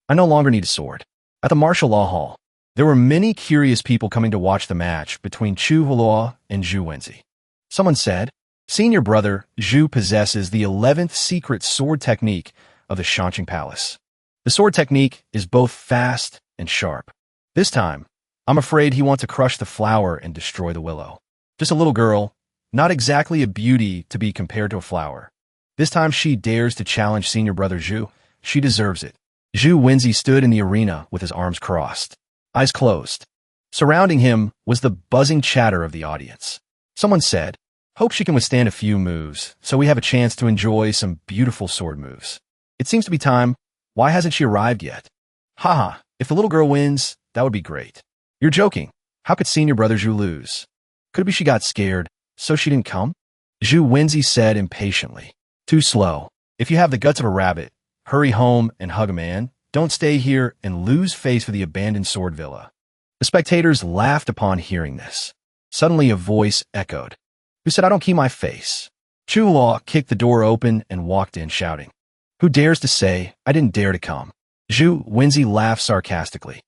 I no longer need a sword." At the martial law hall, there were many curious people coming to watch the match between Chu Hulua and Zhu Wenzi. Someone said, "Senior brother Zhu possesses the 11th secret sword technique of the Shanqing Palace. The sword technique is both fast and sharp. This time, I'm afraid he wants to crush the flower and destroy the willow. Just a little girl, not exactly a beauty to be compared to a flower. This time she dares to challenge senior brother Zhu. She deserves it." Zhu Wenzi stood in the arena with his arms crossed, eyes closed. Surrounding him was the buzzing chatter of the audience. Someone said, "Hope she can withstand a few moves, so we have a chance to enjoy some beautiful sword moves. It seems to be time. Why hasn't she arrived yet? Haha, if the little girl wins, that would be great." "You're joking. How could senior brother Zhu lose? Could it be she got scared, so she didn't come?" Zhu Wenzi said impatiently. "Too slow. If you have the guts of a rabbit, hurry home and hug a man. Don't stay here and lose face for the abandoned sword villa." The spectators laughed upon hearing this. Suddenly a voice echoed. "Who said I don't keep my face?" Chu Law kicked the door open and walked in shouting, "Who dares to say I didn't dare to come?" Zhu Wenzi laughed sarcastically.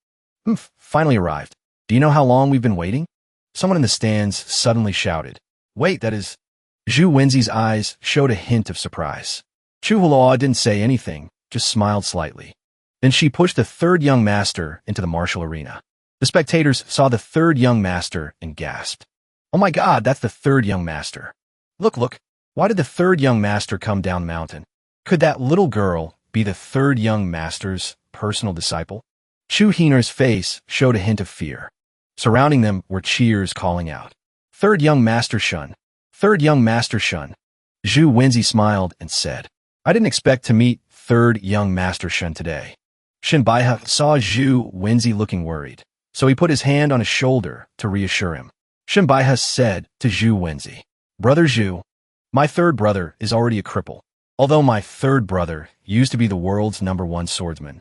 Finally arrived. Do you know how long we've been waiting?" Someone in the stands suddenly shouted. "Wait, that is..." Zhu Wenzi's eyes showed a hint of surprise. Chu Hua didn't say anything, just smiled slightly. Then she pushed the third young master into the martial arena. The spectators saw the third young master and gasped. "Oh my God, that's the third young master. Look, why did the third young master come down the mountain? Could that little girl be the third young master's personal disciple?" Chu Heener's face showed a hint of fear. Surrounding them were cheers calling out, "Third young master Shun! Third young master Shun!" Zhu Wenzi smiled and said, "I didn't expect to meet third young master Shun today." Shinbaiha saw Zhu Wenzi looking worried, so he put his hand on his shoulder to reassure him. Shinbaiha said to Zhu Wenzi, "Brother Zhu, my third brother is already a cripple, although my third brother used to be the world's #1 swordsman,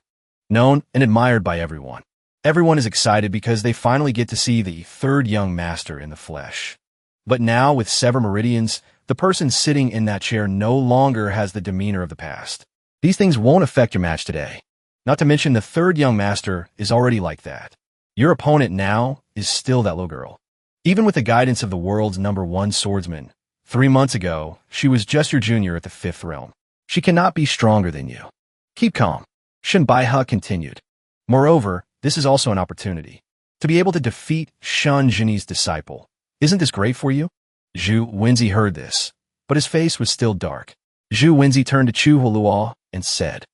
known and admired by everyone. Everyone is excited because they finally get to see the third young master in the flesh. But now, with severed meridians, the person sitting in that chair no longer has the demeanor of the past. These things won't affect your match today. Not to mention the third young master is already like that. Your opponent now is still that little girl. Even with the guidance of the world's #1 swordsman, 3 months ago, she was just your junior at the 5th realm. She cannot be stronger than you. Keep calm. Shinbaiha continued. Moreover, this is also an opportunity to be able to defeat Shun Jin's disciple. Isn't this great for you? Zhu Wenzi heard this, but his face was still dark. Zhu Wenzi turned to Chu Huoluo and said,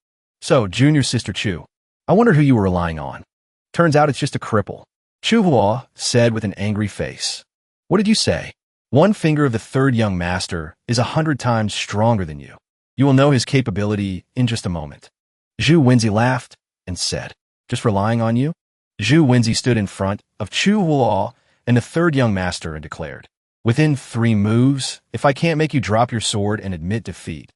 So, junior sister Chu, I wonder who you were relying on. Turns out it's just a cripple. Chu Huoluo said with an angry face. What did you say? One finger of the third young master is 100 times stronger than you. You will know his capability in just a moment. Zhu Wenzi laughed and said, Just relying on you? Zhu Wenzi stood in front of Chu Huoluo and the third young master and declared, Within 3 moves, if I can't make you drop your sword and admit defeat,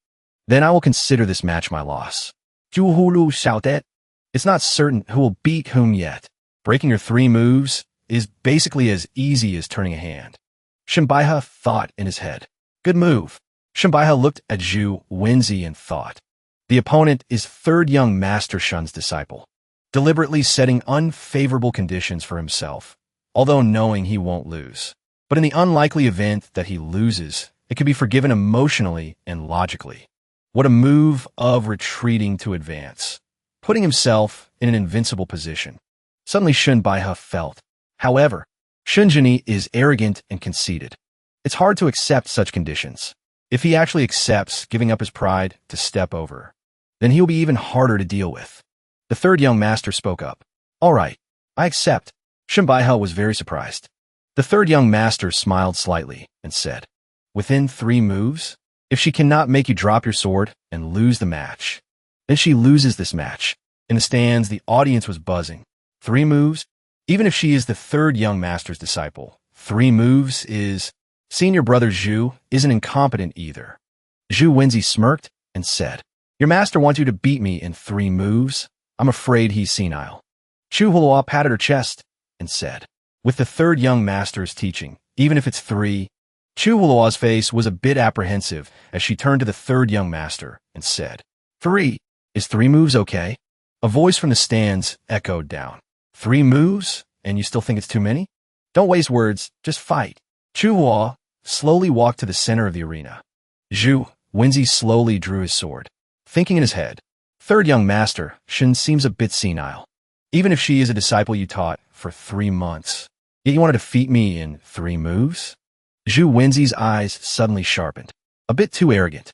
then I will consider this match my loss. Zhu Huolu shouted, It's not certain who will beat whom yet. Breaking your 3 moves is basically as easy as turning a hand. Shinbaiha thought in his head. Good move. Shinbaiha looked at Zhu Wenzi and thought. The opponent is third young master Shun's disciple, deliberately setting unfavorable conditions for himself, although knowing he won't lose. But in the unlikely event that he loses, it can be forgiven emotionally and logically. What a move of retreating to advance, putting himself in an invincible position. Suddenly Shinbaiha felt. However, Shun Jin is arrogant and conceited. It's hard to accept such conditions. If he actually accepts giving up his pride to step over, then he'll be even harder to deal with. The third young master spoke up. All right, I accept. Shinbaiha was very surprised. The third young master smiled slightly and said, Within 3 moves? If she cannot make you drop your sword and lose the match, then she loses this match. In the stands, the audience was buzzing. 3 moves? Even if she is the third young master's disciple, 3 moves is... Senior brother Zhu isn't incompetent either. Zhu Wenzi smirked and said, Your master wants you to beat me in 3 moves? I'm afraid he's senile. Chu Huoluo patted her chest and said, With the third young master's teaching, even if it's 3, Chu Huoluo's face was a bit apprehensive as she turned to the third young master and said, 3? Is 3 moves okay? A voice from the stands echoed down. 3 moves? And you still think it's too many? Don't waste words, just fight. Chu Huoluo slowly walked to the center of the arena. Zhu Wenzi slowly drew his sword, thinking in his head, Third young master, Shun seems a bit senile. Even if she is a disciple you taught for 3 months, yet you want to defeat me in 3 moves? Zhu Wenzi's eyes suddenly sharpened. A bit too arrogant.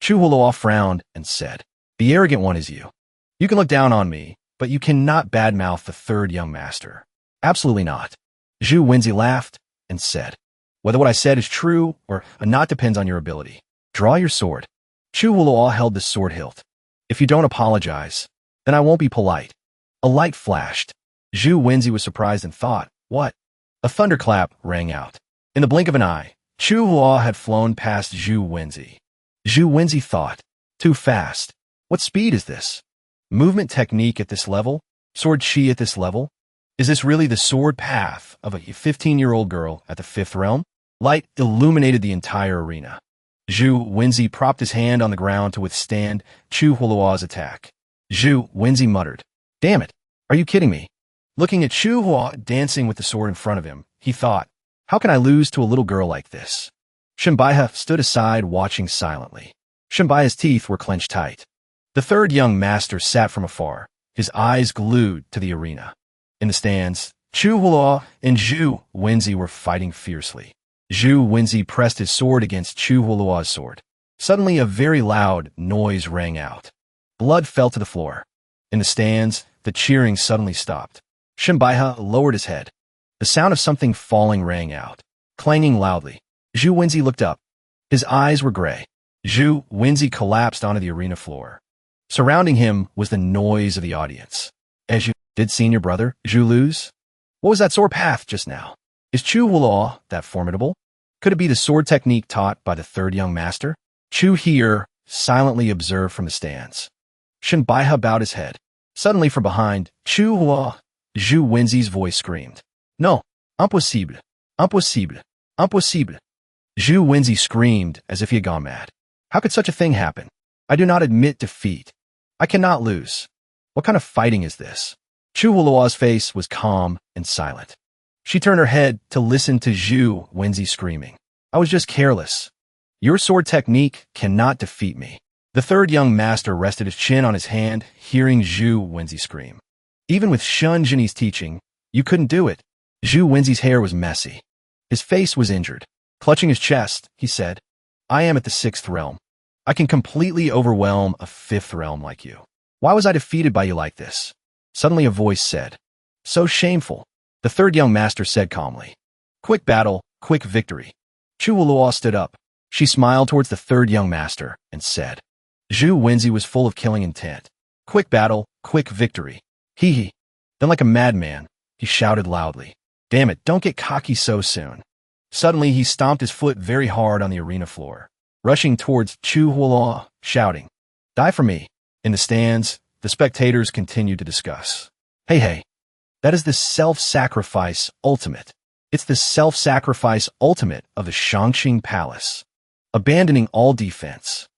Chu Huoluo frowned and said, The arrogant one is you. You can look down on me, but you cannot badmouth the third young master. Absolutely not. Zhu Wenzi laughed and said, Whether what I said is true or not depends on your ability. Draw your sword. Chu Huoluo held the sword hilt. If you don't apologize, then I won't be polite. A light flashed. Zhu Wenzi was surprised and thought, What? A thunderclap rang out. In the blink of an eye, Chu Huoluo had flown past Zhu Wenzi. Zhu Wenzi thought, Too fast. What speed is this? Movement technique at this level? Sword chi at this level? Is this really the sword path of a 15-year-old girl at the 5th realm? Light illuminated the entire arena. Zhu Wenzi propped his hand on the ground to withstand Chu Huoluo's attack. Zhu Wenzi muttered, Damn it, are you kidding me? Looking at Chu Huoluo dancing with the sword in front of him, he thought, How can I lose to a little girl like this? Shinbaiha stood aside watching silently. Shinbaiha's teeth were clenched tight. The third young master sat from afar, his eyes glued to the arena. In the stands, Chu Huoluo and Zhu Wenzi were fighting fiercely. Zhu Wenzi pressed his sword against Chu Huoluo's sword. Suddenly, a very loud noise rang out. Blood fell to the floor. In the stands, the cheering suddenly stopped. Shinbaiha lowered his head. The sound of something falling rang out, clanging loudly. Zhu Wenzi looked up. His eyes were gray. Zhu Wenzi collapsed onto the arena floor. Surrounding him was the noise of the audience. Did senior brother Zhu lose? What was that sword path just now? Is Chu Huoluo that formidable? Could it be the sword technique taught by the third young master? Chu here silently observed from the stands. Shinbaiha bowed his head. Suddenly from behind, Chu Huoluo, Zhu Wenzi's voice screamed. No, impossible, impossible, impossible. Zhu Wenzi screamed as if he had gone mad. How could such a thing happen? I do not admit defeat. I cannot lose. What kind of fighting is this? Chu Huolua's face was calm and silent. She turned her head to listen to Zhu Wenzi screaming. I was just careless. Your sword technique cannot defeat me. The third young master rested his chin on his hand, hearing Zhu Wenzi scream. Even with Shun Jinyi's teaching, you couldn't do it. Zhu Wenzi's hair was messy. His face was injured. Clutching his chest, he said, I am at the 6th realm. I can completely overwhelm a 5th realm like you. Why was I defeated by you like this? Suddenly a voice said. So shameful. The third young master said calmly. Quick battle, quick victory. Chu Huolua stood up. She smiled towards the third young master and said. Zhu Wenzi was full of killing intent. Quick battle, quick victory. Hee hee. Then like a madman, he shouted loudly. Damn it, don't get cocky so soon. Suddenly he stomped his foot very hard on the arena floor, rushing towards Chu Huolua, shouting, Die for me. In the stands, the spectators continued to discuss. Hey, that is the self-sacrifice ultimate. It's the self-sacrifice ultimate of the Shangqing Palace. Abandoning all defense.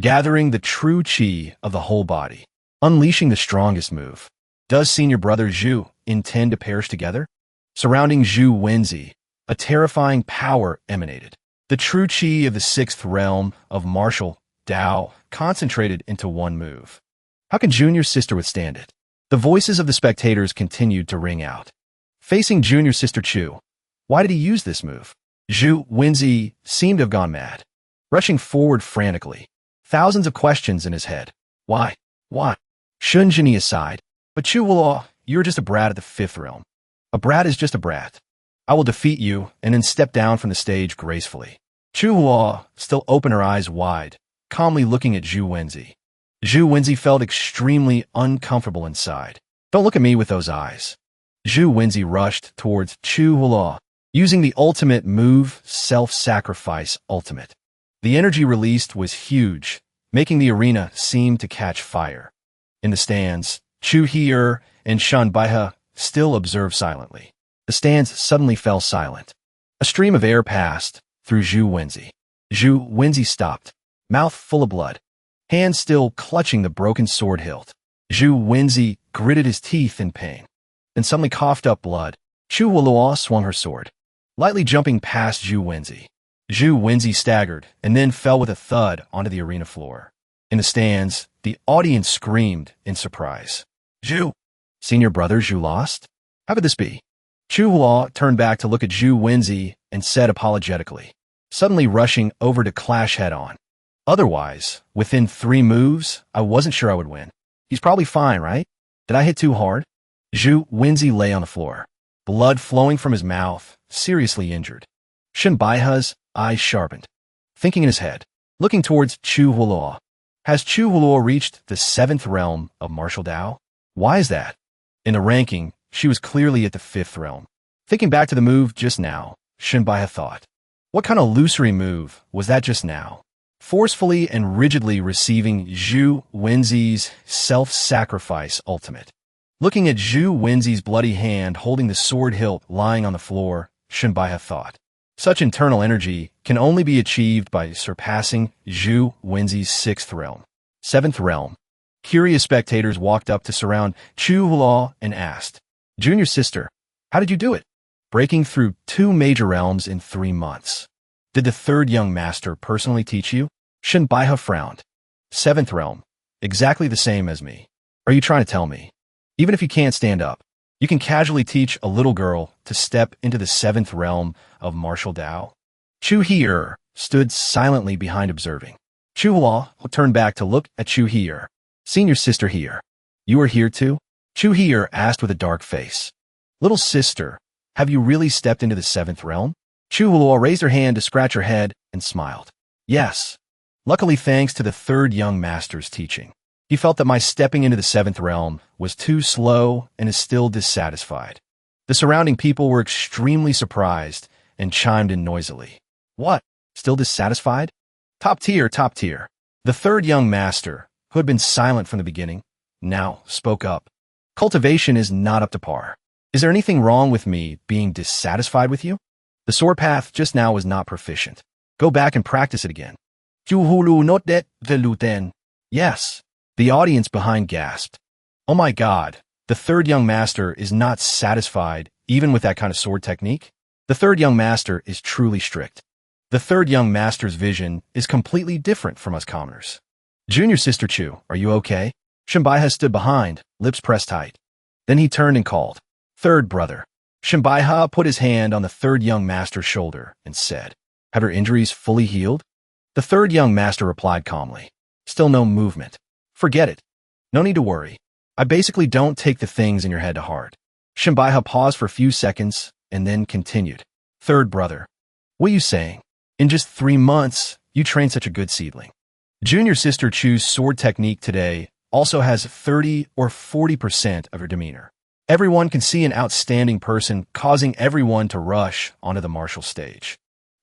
Gathering the true qi of the whole body. Unleashing the strongest move. Does senior brother Zhu intend to perish together? Surrounding Zhu Wenzi, a terrifying power emanated. The true qi of the 6th realm of martial Dao concentrated into one move. How can Junior's sister withstand it? The voices of the spectators continued to ring out. Facing Junior sister Chu, why did he use this move? Zhu Wenzi seemed to have gone mad. Rushing forward frantically. Thousands of questions in his head. Why? Shun Jinyi aside. But Chu Huolua, you're just a brat at the 5th realm. A brat is just a brat. I will defeat you and then step down from the stage gracefully. Chu Huolua still opened her eyes wide, calmly looking at Zhu Wenzi. Zhu Wenzi felt extremely uncomfortable inside. Don't look at me with those eyes. Zhu Wenzi rushed towards Chu Huolua, using the ultimate move, self-sacrifice ultimate. The energy released was huge, making the arena seem to catch fire. In the stands, Chu He-er and Shan Baihe still observed silently. The stands suddenly fell silent. A stream of air passed through Zhu Wenzi. Zhu Wenzi stopped, mouth full of blood, hands still clutching the broken sword hilt. Zhu Wenzi gritted his teeth in pain, then suddenly coughed up blood. Chu Huolua swung her sword, lightly jumping past Zhu Wenzi. Zhu Wenzi staggered and then fell with a thud onto the arena floor. In the stands, the audience screamed in surprise. Zhu! Senior brother Zhu lost? How could this be? Chu Huolua turned back to look at Zhu Wenzi and said apologetically, suddenly rushing over to clash head-on. Otherwise, within 3 moves, I wasn't sure I would win. He's probably fine, right? Did I hit too hard? Zhu Wenzi lay on the floor, blood flowing from his mouth, seriously injured. Shan Baihe's eyes sharpened, thinking in his head, looking towards Chu Huolua. Has Chu Huolua reached the 7th realm of martial Dao? Why is that? In the ranking, she was clearly at the 5th realm. Thinking back to the move just now, Shan Baihe thought, what kind of illusory move was that just now? Forcefully and rigidly receiving Zhu Wenzi's self-sacrifice ultimate. Looking at Zhu Wenzi's bloody hand holding the sword hilt lying on the floor, Shan Baihe thought, such internal energy can only be achieved by surpassing Zhu Wenzi's 6th realm. 7th realm. Curious spectators walked up to surround Chu Huolua and asked, Junior sister, how did you do it? Breaking through 2 major realms in 3 months. Did the third young master personally teach you? Shan Baihe frowned. 7th realm. Exactly the same as me. Are you trying to tell me? Even if you can't stand up, you can casually teach a little girl to step into the 7th realm of martial Dao? Chu He-er stood silently behind observing. Chu Huolua turned back to look at Chu He-er. Senior sister He-er, you are here too? Chu He-er asked with a dark face. Little sister, have you really stepped into the 7th realm? Chu Huolua raised her hand to scratch her head and smiled. Yes. Luckily, thanks to the third young master's teaching. He felt that my stepping into the 7th realm was too slow and is still dissatisfied. The surrounding people were extremely surprised and chimed in noisily. What? Still dissatisfied? Top tier, top tier. The third young master, who had been silent from the beginning, now spoke up. Cultivation is not up to par. Is there anything wrong with me being dissatisfied with you? The sword path just now was not proficient. Go back and practice it again. Juhulu not det veluten. Yes. The audience behind gasped. Oh my god, the third young master is not satisfied even with that kind of sword technique? The third young master is truly strict. The third young master's vision is completely different from us commoners. Junior sister Chu, are you okay? Shimbaiha stood behind, lips pressed tight. Then he turned and called, "Third brother." Shimbaiha put his hand on the third young master's shoulder and said, "Have your injuries fully healed?" The third young master replied calmly, "Still no movement. Forget it. No need to worry. I basically don't take the things in your head to heart." Shimbaiha paused for a few seconds and then continued, "Third brother, what are you saying? In just 3 months, you trained such a good seedling. Junior sister Chu's sword technique today also has 30 or 40% of her demeanor. Everyone can see an outstanding person causing everyone to rush onto the martial stage.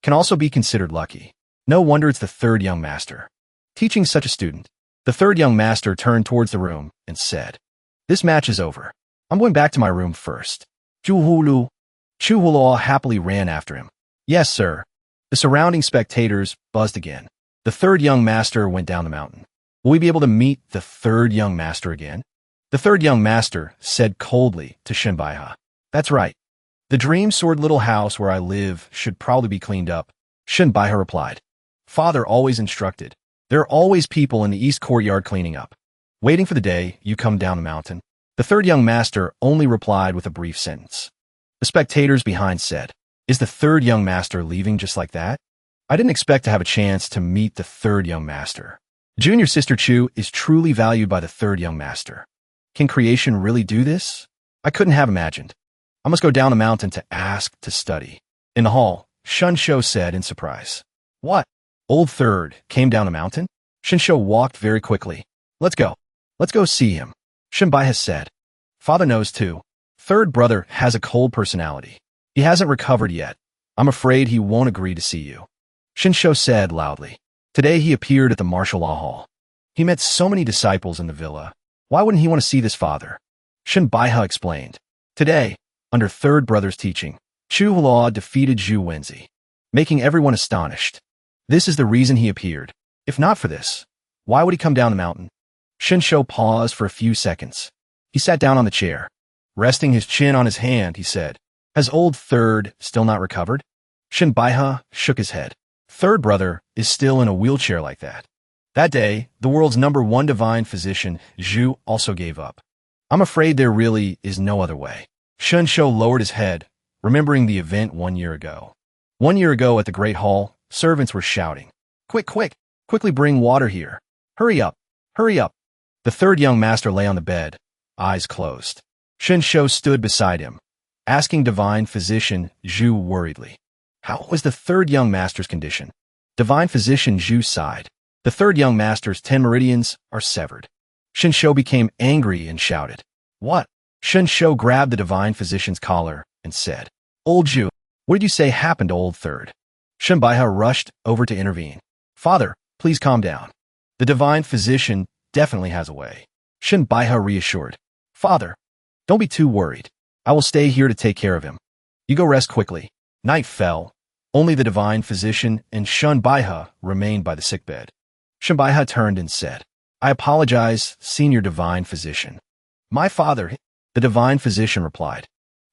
Can also be considered lucky. No wonder it's the third young master teaching such a student." The third young master turned towards the room and said, "This match is over. I'm going back to my room first." Chu Hulu happily ran after him. "Yes, sir." The surrounding spectators buzzed again. The third young master went down the mountain. Will we be able to meet the third young master again? The third young master said coldly to Shimbaiha, "That's right. The dream sword little house where I live should probably be cleaned up." Shimbaiha replied, "Father always instructed. There are always people in the east courtyard cleaning up, waiting for the day you come down the mountain." The third young master only replied with a brief sentence. The spectators behind said, "Is the third young master leaving just like that? I didn't expect to have a chance to meet the third young master. Junior sister Chu is truly valued by the third young master. Can creation really do this? I couldn't have imagined. I must go down the mountain to ask to study." In the hall, Shunsho said in surprise, "What? Old third came down the mountain?" Shunsho walked very quickly. Let's go see him." Shimbaiha said, "Father knows too. Third brother has a cold personality. He hasn't recovered yet. I'm afraid he won't agree to see you." Shinsho said loudly. Today he appeared at the martial law hall. He met so many disciples in the villa. Why wouldn't he want to see this father? Shimbaiha explained. Today, under third brother's teaching, Chu Hua defeated Zhu Wenzi, making everyone astonished. This is the reason he appeared. If not for this, why would he come down the mountain? Shinsho paused for a few seconds. He sat down on the chair. Resting his chin on his hand, he said, "Has old third still not recovered?" Shimbaiha shook his head. Third brother is still in a wheelchair like that. That day, the world's #1 divine physician, Zhu, also gave up. I'm afraid there really is no other way. Shunsho lowered his head, remembering the event 1 year ago. 1 year ago at the Great Hall, servants were shouting, quickly bring water here. Hurry up. The third young master lay on the bed, eyes closed. Shunsho stood beside him, asking divine physician Zhu worriedly, how was the third young master's condition? Divine physician Zhu sighed. The third young master's 10 meridians are severed. Shunsho became angry and shouted, "What?" Shunsho grabbed the divine physician's collar and said, "Old Zhu, what did you say happened to old third?" Shimbaiha rushed over to intervene. "Father, please calm down. The divine physician definitely has a way." Shimbaiha reassured. "Father, don't be too worried. I will stay here to take care of him. You go rest quickly." Night fell. Only the divine physician and Shimbaiha remained by the sickbed. Shimbaiha turned and said, "I apologize, senior divine physician." "My father," the divine physician replied.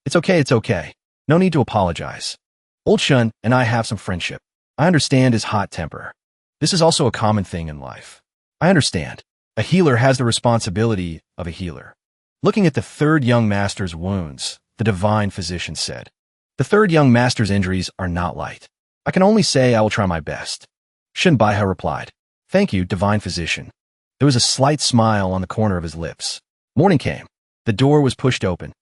It's okay. No need to apologize. Old Shun and I have some friendship. I understand his hot temper. This is also a common thing in life. I understand. A healer has the responsibility of a healer." Looking at the third young master's wounds, the divine physician said, "The third young master's injuries are not light. I can only say I will try my best." Shimbaiha replied, "Thank you, divine physician." There was a slight smile on the corner of his lips. Morning came. The door was pushed open.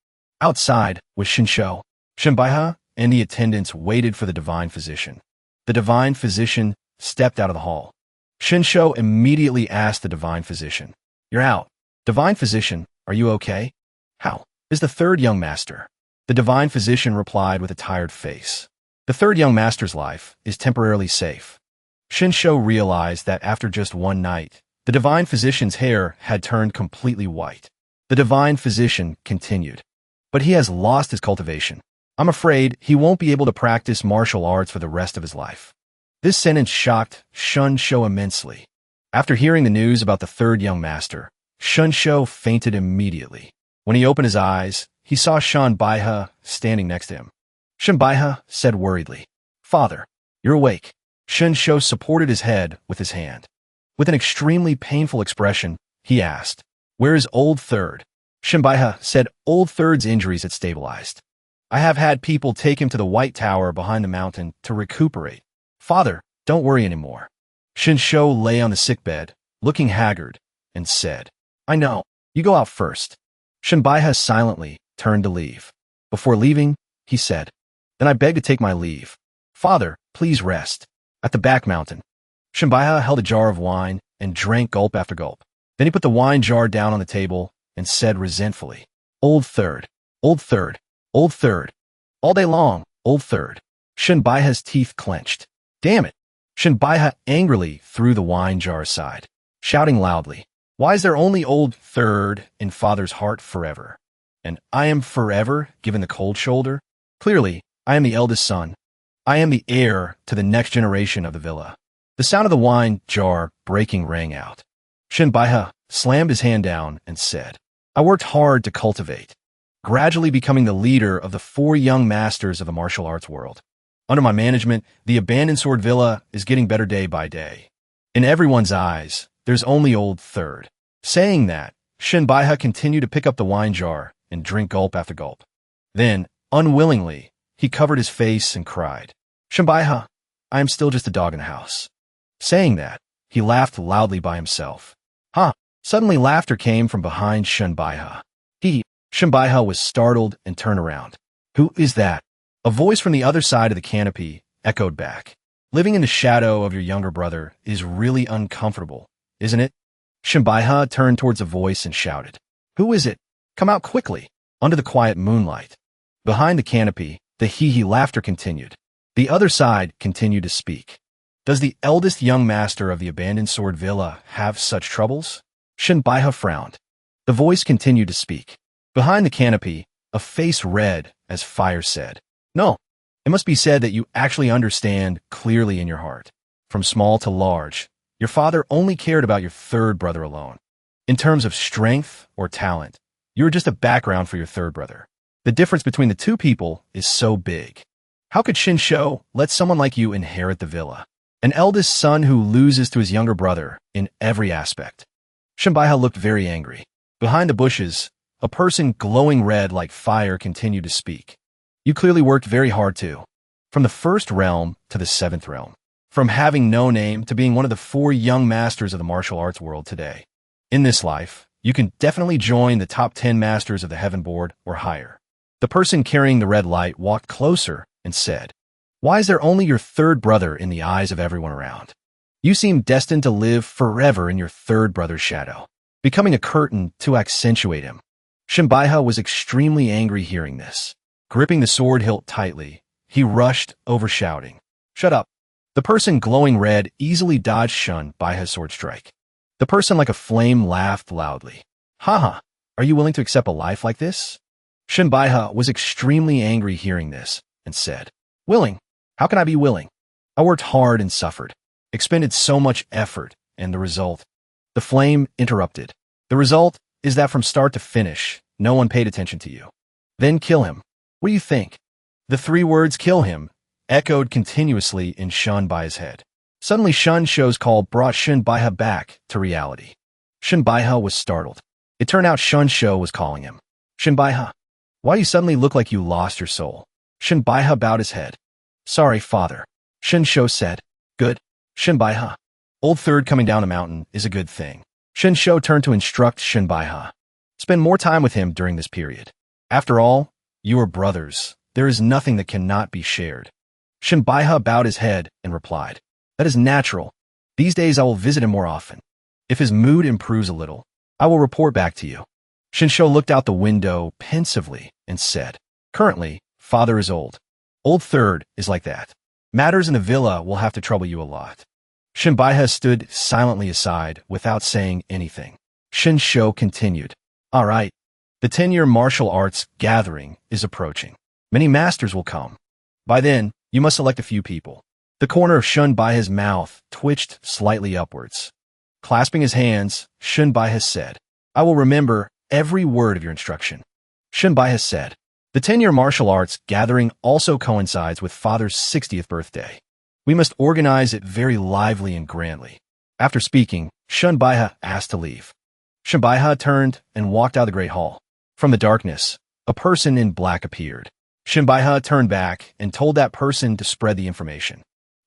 Outside was Shinsho. Shimbaiha and the attendants waited for the divine physician. The divine physician stepped out of the hall. Shinsho immediately asked the divine physician, "You're out. Divine physician, are you okay? How is the third young master?" The divine physician replied with a tired face. "The third young master's life is temporarily safe." Shinsho realized that after just one night, the divine physician's hair had turned completely white. The divine physician continued, "But he has lost his cultivation. I'm afraid he won't be able to practice martial arts for the rest of his life." This sentence shocked Shunsho immensely. After hearing the news about the third young master, Shunsho fainted immediately. When he opened his eyes, he saw Shanbaiha standing next to him. Shanbaiha said worriedly, "Father, you're awake." Shunsho supported his head with his hand. With an extremely painful expression, he asked, "Where is Old Third?" Shanbaiha said Old Third's injuries had stabilized. "I have had people take him to the White Tower behind the mountain to recuperate. Father, don't worry anymore." Shunsho lay on the sickbed, looking haggard, and said, "I know. You go out first." Shanbaiha silently turned to leave. Before leaving, he said, "Then I beg to take my leave. Father, please rest." At the back mountain, Shanbaiha held a jar of wine and drank gulp after gulp. Then he put the wine jar down on the table and said resentfully, "Old Third, Old Third, Old Third. All day long, Old Third." Shanbaiha's teeth clenched. "Damn it." Shanbaiha angrily threw the wine jar aside, shouting loudly, "Why is there only Old Third in Father's heart forever? And I am forever given the cold shoulder? Clearly, I am the eldest son. I am the heir to the next generation of the villa." The sound of the wine jar breaking rang out. Shanbaiha slammed his hand down and said, "I worked hard to cultivate, gradually becoming the leader of the 4 young masters of the martial arts world. Under my management, the abandoned sword villa is getting better day by day. In everyone's eyes, there's only Old Third." Saying that, Shanbaiha continued to pick up the wine jar and drink gulp after gulp. Then, unwillingly, he covered his face and cried, "Shanbaiha, I am still just a dog in the house." Saying that, he laughed loudly by himself. "Ha!" Suddenly laughter came from behind Shanbaiha. Shanbaiha was startled and turned around. "Who is that?" A voice from the other side of the canopy echoed back. "Living in the shadow of your younger brother is really uncomfortable, isn't it?" Shanbaiha turned towards the voice and shouted, "Who is it? Come out quickly." Under the quiet moonlight, behind the canopy, the hee-hee laughter continued. The other side continued to speak. "Does the eldest young master of the abandoned sword villa have such troubles?" Shanbaiha frowned. The voice continued to speak. Behind the canopy, a face red as fire said, "No, it must be said that you actually understand clearly in your heart. From small to large, your father only cared about your third brother alone. In terms of strength or talent, you were just a background for your third brother. The difference between the two people is so big. How could Shinsho let someone like you inherit the villa? An eldest son who loses to his younger brother in every aspect." Shanbaiha looked very angry. Behind the bushes, a person glowing red like fire continued to speak. "You clearly worked very hard too. From the 1st realm to the 7th realm. From having no name to being one of the 4 young masters of the martial arts world today. In this life, you can definitely join the top 10 masters of the Heaven Board or higher." The person carrying the red light walked closer and said, "Why is there only your third brother in the eyes of everyone around? You seem destined to live forever in your third brother's shadow, becoming a curtain to accentuate him." Shanbaiha was extremely angry hearing this. Gripping the sword hilt tightly, he rushed over shouting, "Shut up." The person glowing red easily dodged Shanbaiha's sword strike. The person like a flame laughed loudly. "Haha, are you willing to accept a life like this?" Shanbaiha was extremely angry hearing this and said, "Willing? How can I be willing? I worked hard and suffered, expended so much effort, and the result—" The flame interrupted. "The result is that from start to finish, no one paid attention to you. Then kill him. What do you think?" The 3 words "kill him" echoed continuously in Shanbaiha's head. Suddenly Shunsho's call brought Shanbaiha back to reality. Shanbaiha was startled. It turned out Shunsho was calling him. "Shanbaiha, why do you suddenly look like you lost your soul?" Shanbaiha bowed his head. "Sorry, father." Shunsho said. "Good. Shanbaiha, Old Third coming down the mountain is a good thing." Shunsho turned to instruct Shanbaiha. "Spend more time with him during this period. After all, you are brothers. There is nothing that cannot be shared." Shanbaiha bowed his head and replied, "That is natural. These days I will visit him more often. If his mood improves a little, I will report back to you." Shunsho looked out the window pensively and said, "Currently, father is old. Old Third is like that. Matters in the villa will have to trouble you a lot." Shanbaiha stood silently aside without saying anything. Shunsho continued, "All right. The 10-year martial arts gathering is approaching. Many masters will come. By then, you must select a few people." The corner of Shanbaiha's mouth twitched slightly upwards. Clasping his hands, Shunbai has said, I will remember every word of your instruction. Shunbai has said, the 10-year martial arts gathering also coincides with Father's 60th birthday. We must organize it very lively and grandly. After speaking, Shunbai asked to leave. Shunbai turned and walked out of the great hall. From the darkness, a person in black appeared. Shunbai turned back and told that person to spread the information.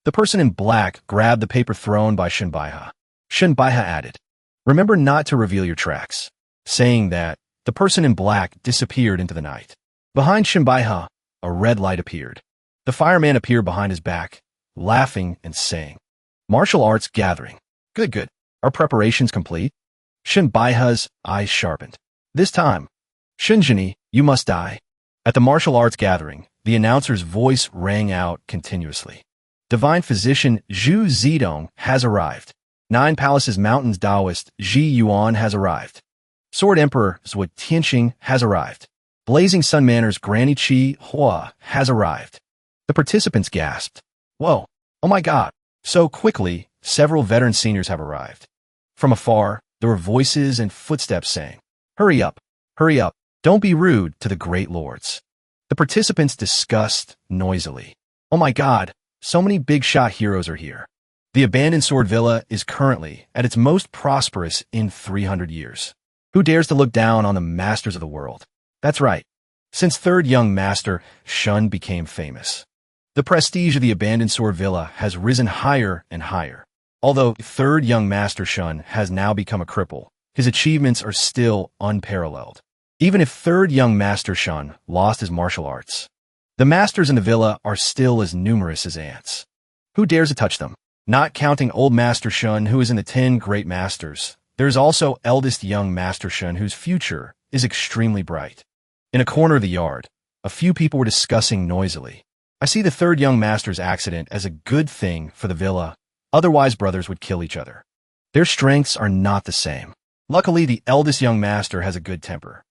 The person in black grabbed the paper thrown by Shunbai. Shunbai added, remember not to reveal your tracks. Saying that, the person in black disappeared into the night. Behind Shunbai, a red light appeared. The fireman appeared behind his back, laughing and saying, martial arts gathering. Good. Are preparations complete? Shunbai's eyes sharpened. This time, Shunjini, you must die. At the martial arts gathering, the announcer's voice rang out continuously. Divine physician Zhu Zidong has arrived. Nine Palaces Mountains Taoist Ji Yuan has arrived. Sword Emperor Zhuo Tianxing has arrived. Blazing Sun Manor's Granny Chi Hua has arrived. The participants gasped. Whoa, oh my god. So quickly, several veteran seniors have arrived. From afar, there were voices and footsteps saying, hurry up, don't be rude to the great lords. The participants discussed noisily. Oh my god, so many big shot heroes are here. The abandoned sword villa is currently at its most prosperous in 300 years. Who dares to look down on the masters of the world? That's right. Since third young master Shun became famous, the prestige of the abandoned sword villa has risen higher and higher. Although third young master Shun has now become a cripple, his achievements are still unparalleled. Even if third young master Shun lost his martial arts, the masters in the villa are still as numerous as ants. Who dares to touch them? Not counting old master Shun, who is in the 10 great masters, there is also eldest young master Shun, whose future is extremely bright. In a corner of the yard, a few people were discussing noisily. I see the third young master's accident as a good thing for the villa, otherwise brothers would kill each other. Their strengths are not the same. Luckily, the eldest young master has a good temper.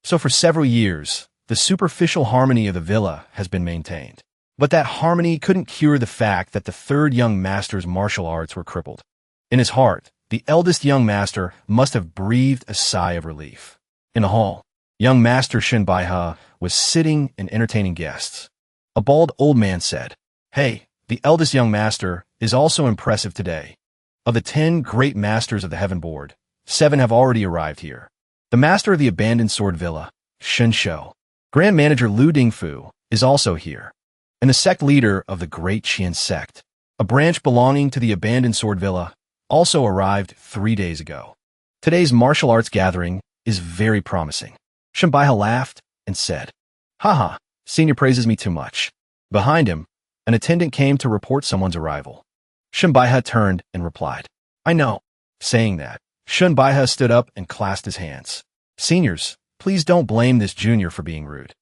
So for several years, the superficial harmony of the villa has been maintained. But that harmony couldn't cure the fact that the third young master's martial arts were crippled. In his heart, the eldest young master must have breathed a sigh of relief. In the hall, young master Shunbai was sitting and entertaining guests. A bald old man said, Hey, the eldest young master is also impressive today. Of the 10 great masters of the Heaven Board, 7 have already arrived here. The master of the abandoned sword villa, Shun Shou, Grand Manager Lu Dingfu, is also here. And the sect leader of the Great Qian sect, a branch belonging to the abandoned sword villa, also arrived 3 days ago. Today's martial arts gathering is very promising. Shunbai laughed and said, Haha, senior praises me too much. Behind him, an attendant came to report someone's arrival. Shunbai turned and replied, I know. Saying that, Shunbai stood up and clasped his hands. Seniors, please don't blame this junior for being rude.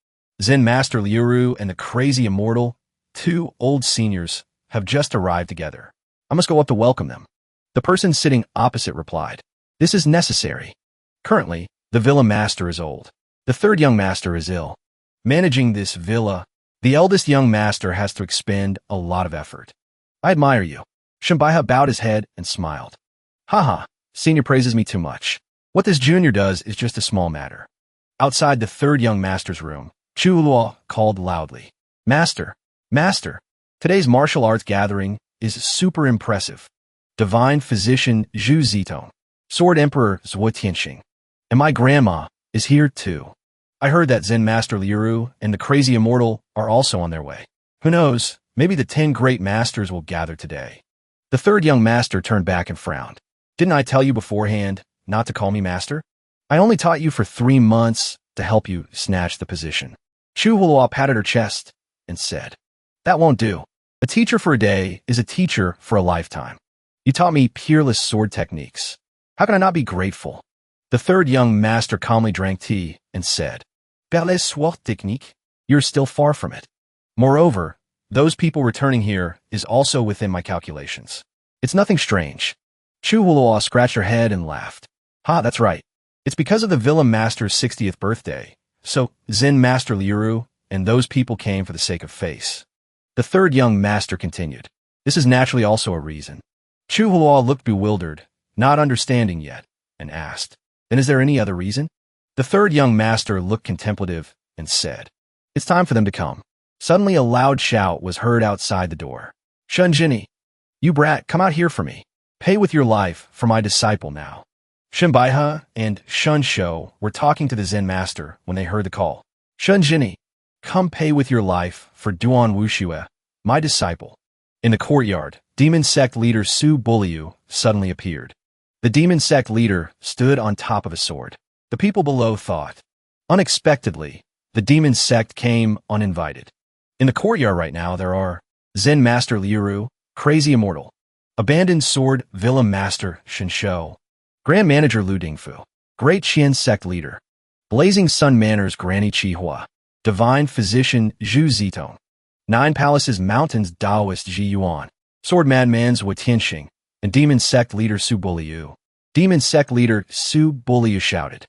Zen Master Liuru and the crazy Immortal, 2 old seniors, have just arrived together. I must go up to welcome them. The person sitting opposite replied, This is necessary. Currently, the villa master is old. The third young master is ill. Managing this villa, the eldest young master has to expend a lot of effort. I admire you. Shunbai bowed his head and smiled. Haha, senior praises me too much. What this junior does is just a small matter. Outside the third young master's room, Chu Luo called loudly, Master, today's martial arts gathering is super impressive. Divine physician Zhu Zitong, Sword Emperor Zhuo Tianxing, and my grandma is here too. I heard that Zen Master Liuru and the crazy Immortal are also on their way. Who knows, maybe the 10 great masters will gather today. The third young master turned back and frowned. Didn't I tell you beforehand not to call me master? I only taught you for 3 months to help you snatch the position. Chu Hulua patted her chest and said, That won't do. A teacher for a day is a teacher for a lifetime. You taught me peerless sword techniques. How can I not be grateful? The third young master calmly drank tea and said, Peerless sword technique? You're still far from it. Moreover, those people returning here is also within my calculations. It's nothing strange. Chu Hulua scratched her head and laughed. Ha, that's right. It's because of the Villa Master's 60th birthday. So, Zen Master Liuru and those people came for the sake of face. The third young master continued. This is naturally also a reason. Chu Hulua looked bewildered not understanding yet, and asked, "Then is there any other reason?" The third young master looked contemplative and said, "It's time for them to come." Suddenly a loud shout was heard outside the door. "Shunjini, you brat, come out here for me. Pay with your life for my disciple now." Shinbaiha and Shunsho were talking to the Zen master when they heard the call. "Shunjini, come pay with your life for Duan Wushue, my disciple." In the courtyard, demon sect leader Su Buliu suddenly appeared. The demon sect leader stood on top of a sword. The people below thought. Unexpectedly, the demon sect came uninvited. In the courtyard right now, there are Zen Master Liuru, Crazy Immortal, Abandoned Sword Villa Master Shinsho, Grand Manager Lu Dingfu, Great Qian Sect Leader, Blazing Sun Manners Granny Chihua, Divine Physician Zhu Zitong, Nine Palaces Mountains Daoist Ji Yuan, Sword Madman's Wu Tianxing, and Demon Sect Leader Su Buliu. Demon Sect Leader Su Buliu shouted,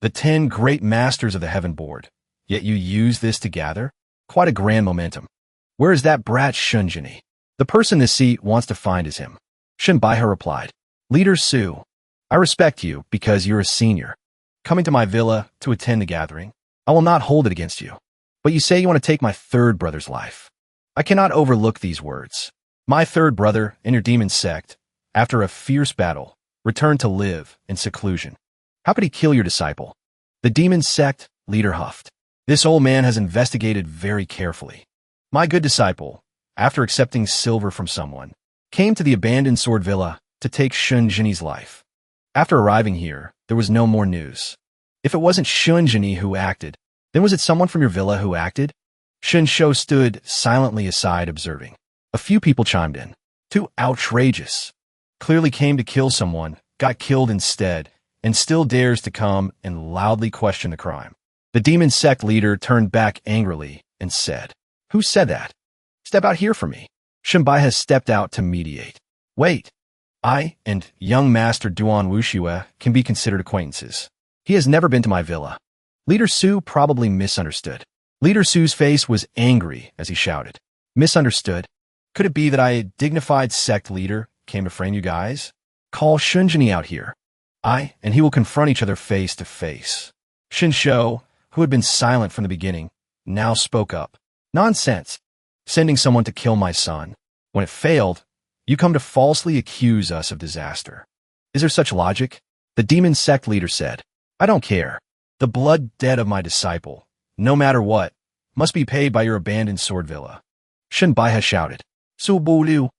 "The 10 great masters of the Heaven Board, yet you use this to gather? Quite a grand momentum. Where is that brat Shunjini? The person this seat wants to find is him." Shinbaiha replied, "Leader Su, I respect you because you're a senior. Coming to my villa to attend the gathering, I will not hold it against you. But you say you want to take my third brother's life. I cannot overlook these words. My third brother and your demon sect, after a fierce battle, returned to live in seclusion. How could he kill your disciple?" The demon sect leader huffed. "This old man has investigated very carefully. My good disciple, after accepting silver from someone, came to the abandoned sword villa to take Shunjini's life. After arriving here, there was no more news. If it wasn't Shunjini who acted, then was it someone from your villa who acted?" Shinsho stood silently aside observing. A few people chimed in. "Too outrageous. Clearly came to kill someone, got killed instead, and still dares to come and loudly question the crime." The demon sect leader turned back angrily and said, "Who said that? Step out here for me." Shinbai has stepped out to mediate. "Wait. I and young master Duan Wushue can be considered acquaintances. He has never been to my villa." Leader Su probably misunderstood. Leader Su's face was angry as he shouted, "Misunderstood? Could it be that a dignified sect leader came to frame you guys? Call Shunjini out here. I and he will confront each other face to face." Shinsho, who had been silent from the beginning, now spoke up. "Nonsense. Sending someone to kill my son. When it failed, you come to falsely accuse us of disaster. Is there such logic?" The demon sect leader said, "I don't care. The blood debt of my disciple, no matter what, must be paid by your abandoned sword villa." Shinbaiha shouted, "Su Buliu,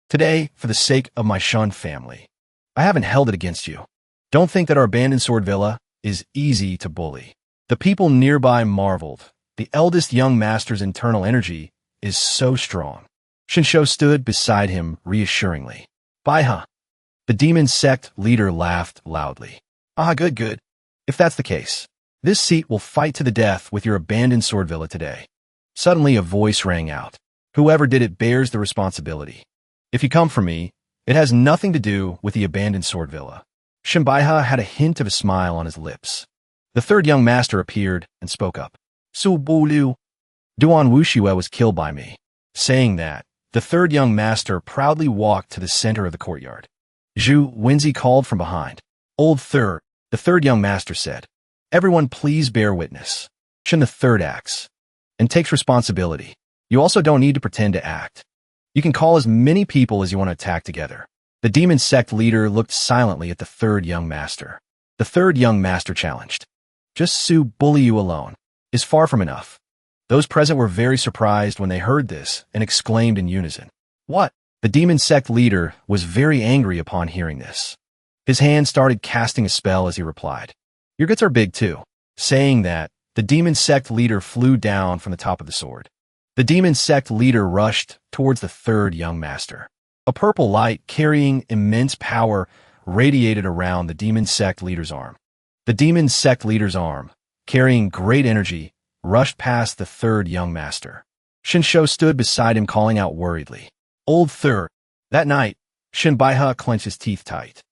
today, for the sake of my Shun family, I haven't held it against you. Don't think that our abandoned sword villa is easy to bully." The people nearby marveled. The eldest young master's internal energy is so strong. Shinsho stood beside him reassuringly. "Baiha." The demon sect leader laughed loudly. "Ah, good, good. If that's the case, this seat will fight to the death with your abandoned sword villa today." Suddenly a voice rang out. "Whoever did it bears the responsibility. If you come for me, it has nothing to do with the abandoned sword villa." Shinbaiha had a hint of a smile on his lips. The third young master appeared and spoke up. "Su Buliu, Duan Wushue was killed by me." Saying that, the third young master proudly walked to the center of the courtyard. Zhu Wenzi called from behind. "Old third," the third young master said. "Everyone please bear witness. Shin the third acts and takes responsibility. You also don't need to pretend to act. You can call as many people as you want to attack together." The demon sect leader looked silently at the third young master. The third young master challenged. "Just Su Buliu alone is far from enough." Those present were very surprised when they heard this and exclaimed in unison, "What?" The demon sect leader was very angry upon hearing this. His hand started casting a spell as he replied, "Your guts are big too." Saying that, the demon sect leader flew down from the top of the sword. The demon sect leader rushed towards the third young master. A purple light carrying immense power radiated around the demon sect leader's arm. The demon sect leader's arm, carrying great energy, rushed past the third young master. Shinsho stood beside him calling out worriedly, "Old third." That night, Shinbaiha clenched his teeth tight.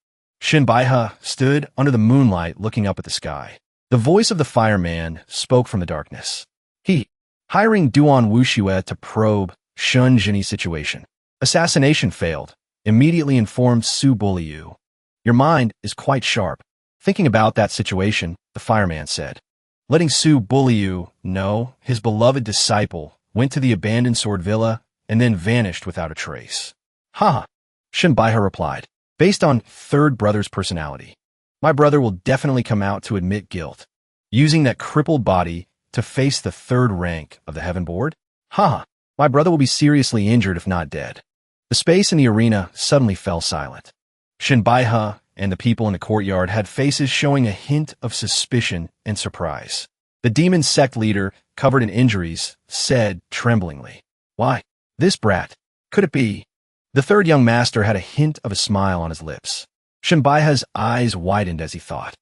Shinbaiha stood under the moonlight looking up at the sky. The voice of the fireman spoke from the darkness. He, hiring Duan Wushue to probe Shunjini's situation. Assassination failed, immediately informed Su Buliu. Your mind is quite sharp. Thinking about that situation, the fireman said. Letting Su bully you, no, his beloved disciple, went to the abandoned sword villa and then vanished without a trace. Haha, Shinbaiha replied. Based on third brother's personality, my brother will definitely come out to admit guilt, using that crippled body to face the third rank of the heaven board? Haha, my brother will be seriously injured if not dead. The space in the arena suddenly fell silent. Shinbaiha and the people in the courtyard had faces showing a hint of suspicion and surprise. The demon sect leader, covered in injuries, said tremblingly, Why, this brat, could it be? The third young master had a hint of a smile on his lips. Shinbaiha's eyes widened as he thought.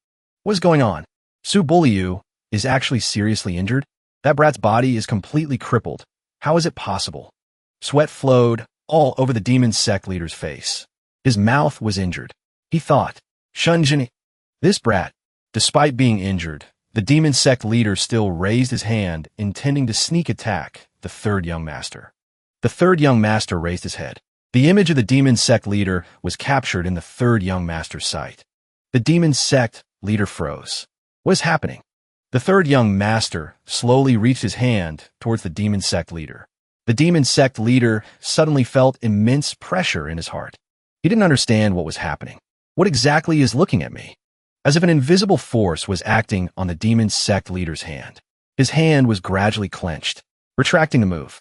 What is going on? Su Bulliu is actually seriously injured? That brat's body is completely crippled. How is it possible? Sweat flowed all over the demon sect leader's face. His mouth was injured. He thought, Shunjin, this brat. Despite being injured, the demon sect leader still raised his hand, intending to sneak attack the third young master. The third young master raised his head. The image of the demon sect leader was captured in the third young master's sight. The demon sect leader froze. What is happening? The third young master slowly reached his hand towards the demon sect leader. The demon sect leader suddenly felt immense pressure in his heart. He didn't understand what was happening. What exactly is looking at me? As if an invisible force was acting on the demon sect leader's hand. His hand was gradually clenched, retracting the move.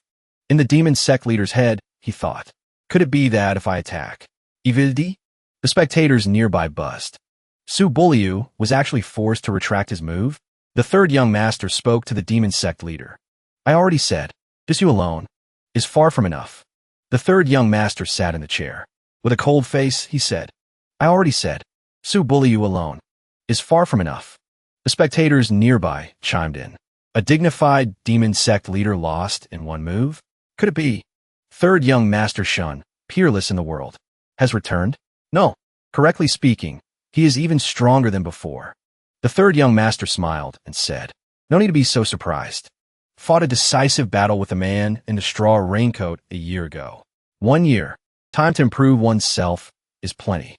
In the demon sect leader's head, he thought, could it be that if I attack Ivildi? The spectators nearby buzzed. Su Bulliu was actually forced to retract his move. The third young master spoke to the demon sect leader. I already said, just you alone is far from enough. The third young master sat in the chair. With a cold face, he said, I already said, Su Bulliu alone is far from enough. The spectators nearby chimed in. A dignified demon sect leader lost in one move? Could it be? Third young master Shun, peerless in the world, has returned? No. Correctly speaking, he is even stronger than before. The third young master smiled and said, no need to be so surprised. Fought a decisive battle with a man in the straw raincoat a year ago. 1 year. Time to improve oneself is plenty.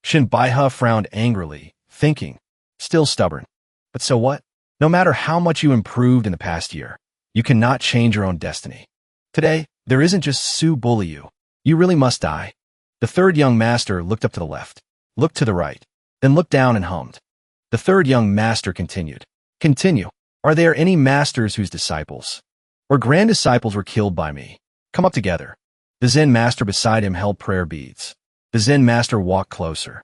Shinbaiha frowned angrily, thinking, still stubborn. But so what? No matter how much you improved in the past year, you cannot change your own destiny. Today, there isn't just Su Bulliu. You really must die. The third young master looked up to the left, looked to the right, then looked down and hummed. The third young master continued. Continue. Are there any masters whose disciples or grand disciples were killed by me? Come up together. The Zen master beside him held prayer beads. The Zen master walked closer,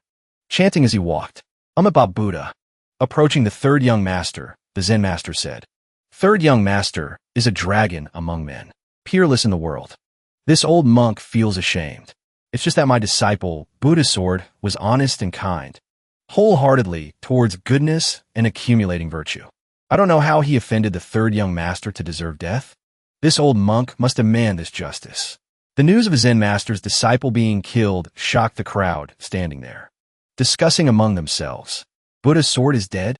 chanting as he walked, About Buddha. Approaching the third young master, the Zen master said, Third young master is a dragon among men, peerless in the world. This old monk feels ashamed. It's just that my disciple, Buddha Sword, was honest and kind, wholeheartedly towards goodness and accumulating virtue. I don't know how he offended the third young master to deserve death. This old monk must demand this justice. The news of a Zen master's disciple being killed shocked the crowd standing there, discussing among themselves. Buddha's sword is dead?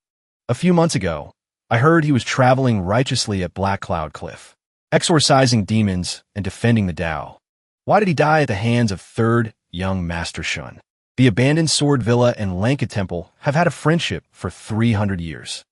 A few months ago, I heard he was traveling righteously at Black Cloud Cliff, exorcising demons and defending the Tao. Why did he die at the hands of third young master Shun? The abandoned sword villa and Lanka temple have had a friendship for 300 years.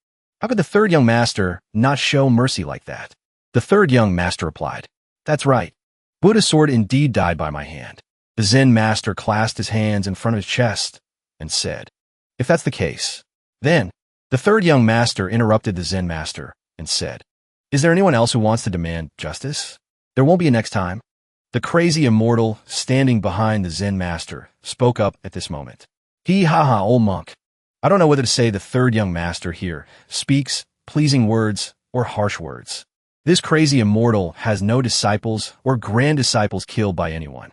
How could the third young master not show mercy like that? The third young master replied, That's right. Buddha's sword indeed died by my hand. The Zen master clasped his hands in front of his chest and said, If that's the case, then the third young master interrupted the Zen master and said, Is there anyone else who wants to demand justice? There won't be a next time. The crazy immortal, standing behind the Zen master, spoke up at this moment. Haha, old monk. I don't know whether to say the third young master here speaks pleasing words or harsh words. This crazy immortal has no disciples or grand disciples killed by anyone.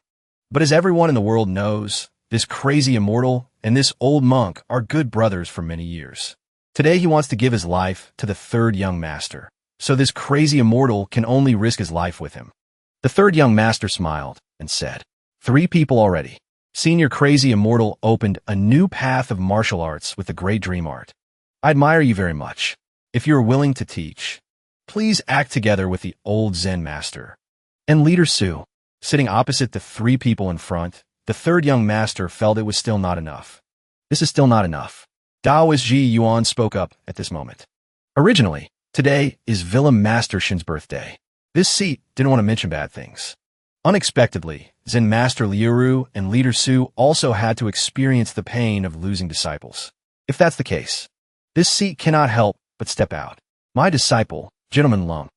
But as everyone in the world knows, this crazy immortal and this old monk are good brothers for many years. Today he wants to give his life to the third young master, so this crazy immortal can only risk his life with him. The third young master smiled and said, 3 people already. Senior crazy immortal opened a new path of martial arts with the great dream art. I admire you very much. If you are willing to teach, please act together with the old Zen master. And leader Su, sitting opposite the 3 people in front, the third young master felt it was still not enough. This is still not enough. Daoist Ji Yuan spoke up at this moment. Originally, today is Villa Master Shin's birthday. This seat didn't want to mention bad things. Unexpectedly, Zen Master Liuru and Leader Su also had to experience the pain of losing disciples. If that's the case, this seat cannot help but step out. My disciple, Gentleman Lung.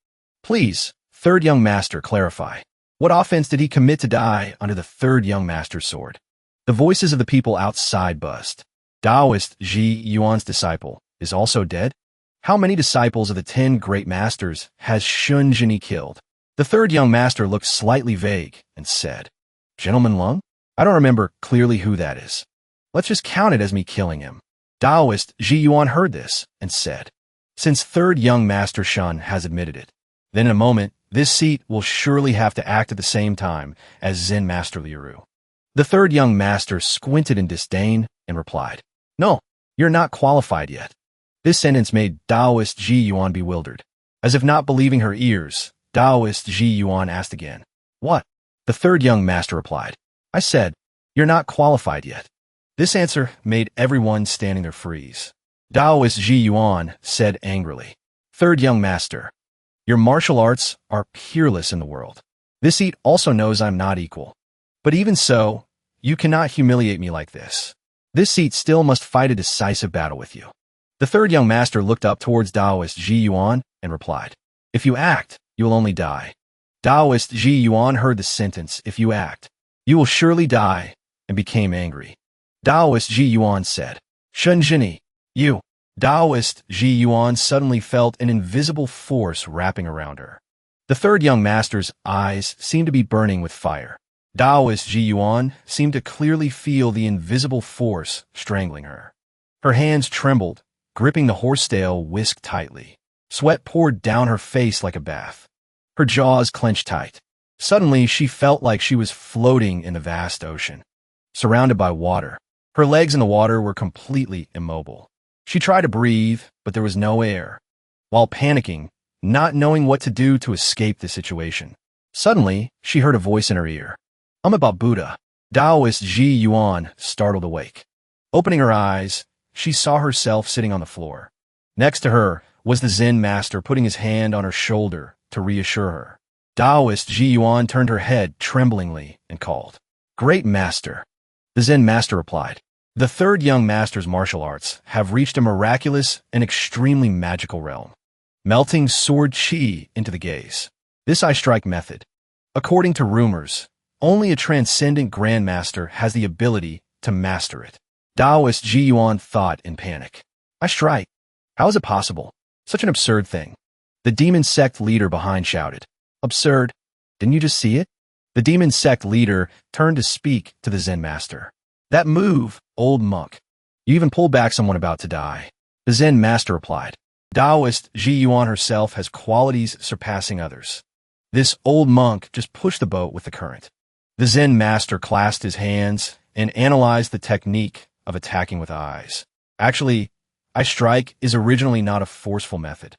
Please, third young master, clarify. What offense did he commit to die under the third young master's sword? The voices of the people outside buzzed. Daoist Ji Yuan's disciple is also dead? How many disciples of the 10 great masters has Shun Jinyi killed? The third young master looked slightly vague and said, Gentleman Lung? I don't remember clearly who that is. Let's just count it as me killing him. Daoist Ji Yuan heard this and said, since third young master Shun has admitted it, then in a moment, this seat will surely have to act at the same time as Zen Master Liuru. The third young master squinted in disdain and replied, no, you're not qualified yet. This sentence made Daoist Ji Yuan bewildered. As if not believing her ears, Daoist Ji Yuan asked again, what? The third young master replied, I said, you're not qualified yet. This answer made everyone standing there freeze. Daoist Ji Yuan said angrily, third young master, your martial arts are peerless in the world. This seat also knows I'm not equal. But even so, you cannot humiliate me like this. This seat still must fight a decisive battle with you. The third young master looked up towards Daoist Ji Yuan and replied, if you act, you will only die. Daoist Ji Yuan heard the sentence, if you act, you will surely die, and became angry. Daoist Ji Yuan said, Shun Jinyi, you. Daoist Ji Yuan suddenly felt an invisible force wrapping around her. The third young master's eyes seemed to be burning with fire. Daoist Ji Yuan seemed to clearly feel the invisible force strangling her. Her hands trembled, gripping the horsetail whisk tightly. Sweat poured down her face like a bath. Her jaws clenched tight. Suddenly, she felt like she was floating in the vast ocean, surrounded by water. Her legs in the water were completely immobile. She tried to breathe, but there was no air. While panicking, not knowing what to do to escape the situation, suddenly, she heard a voice in her ear. About Buddha. Daoist Ji Yuan startled awake. Opening her eyes, she saw herself sitting on the floor. Next to her was the Zen master putting his hand on her shoulder to reassure her. Daoist Ji Yuan turned her head tremblingly and called, Great Master. The Zen master replied, the third young master's martial arts have reached a miraculous and extremely magical realm, melting sword chi into the gaze. This eye strike method, according to rumors, only a transcendent grandmaster has the ability to master it. Daoist Ji Yuan thought in panic. I strike. How is it possible? Such an absurd thing. The demon sect leader behind shouted. Absurd? Didn't you just see it? The demon sect leader turned to speak to the Zen master. That move, old monk. You even pulled back someone about to die. The Zen master replied. Daoist Ji Yuan herself has qualities surpassing others. This old monk just pushed the boat with the current. The Zen master clasped his hands and analyzed the technique of attacking with eyes. Actually, eye strike is originally not a forceful method.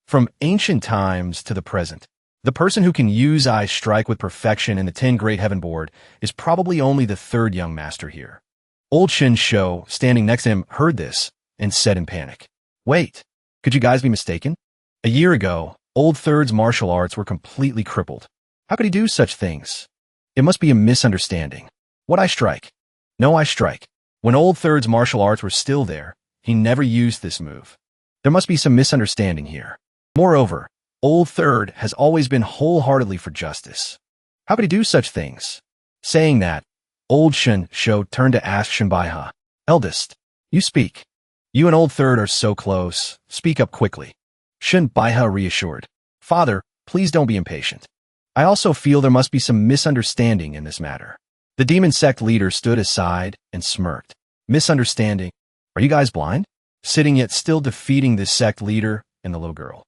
From ancient times to the present, the person who can use eye strike with perfection in the 10 Great Heaven Board is probably only the third young master here. Old Shin Shou, standing next to him, heard this and said in panic, Wait, could you guys be mistaken? A year ago, Old Third's martial arts were completely crippled. How could he do such things? It must be a misunderstanding. What eye strike? No eye strike. When Old Third's martial arts were still there, he never used this move. There must be some misunderstanding here. Moreover, Old Third has always been wholeheartedly for justice. How could he do such things? Saying that, Old Shin Shou turned to ask Shinbaiha, Eldest, you speak. You and Old Third are so close. Speak up quickly. Shinbaiha reassured. Father, please don't be impatient. I also feel there must be some misunderstanding in this matter. The demon sect leader stood aside and smirked. Misunderstanding? Are you guys blind? Sitting yet still defeating this sect leader and the little girl.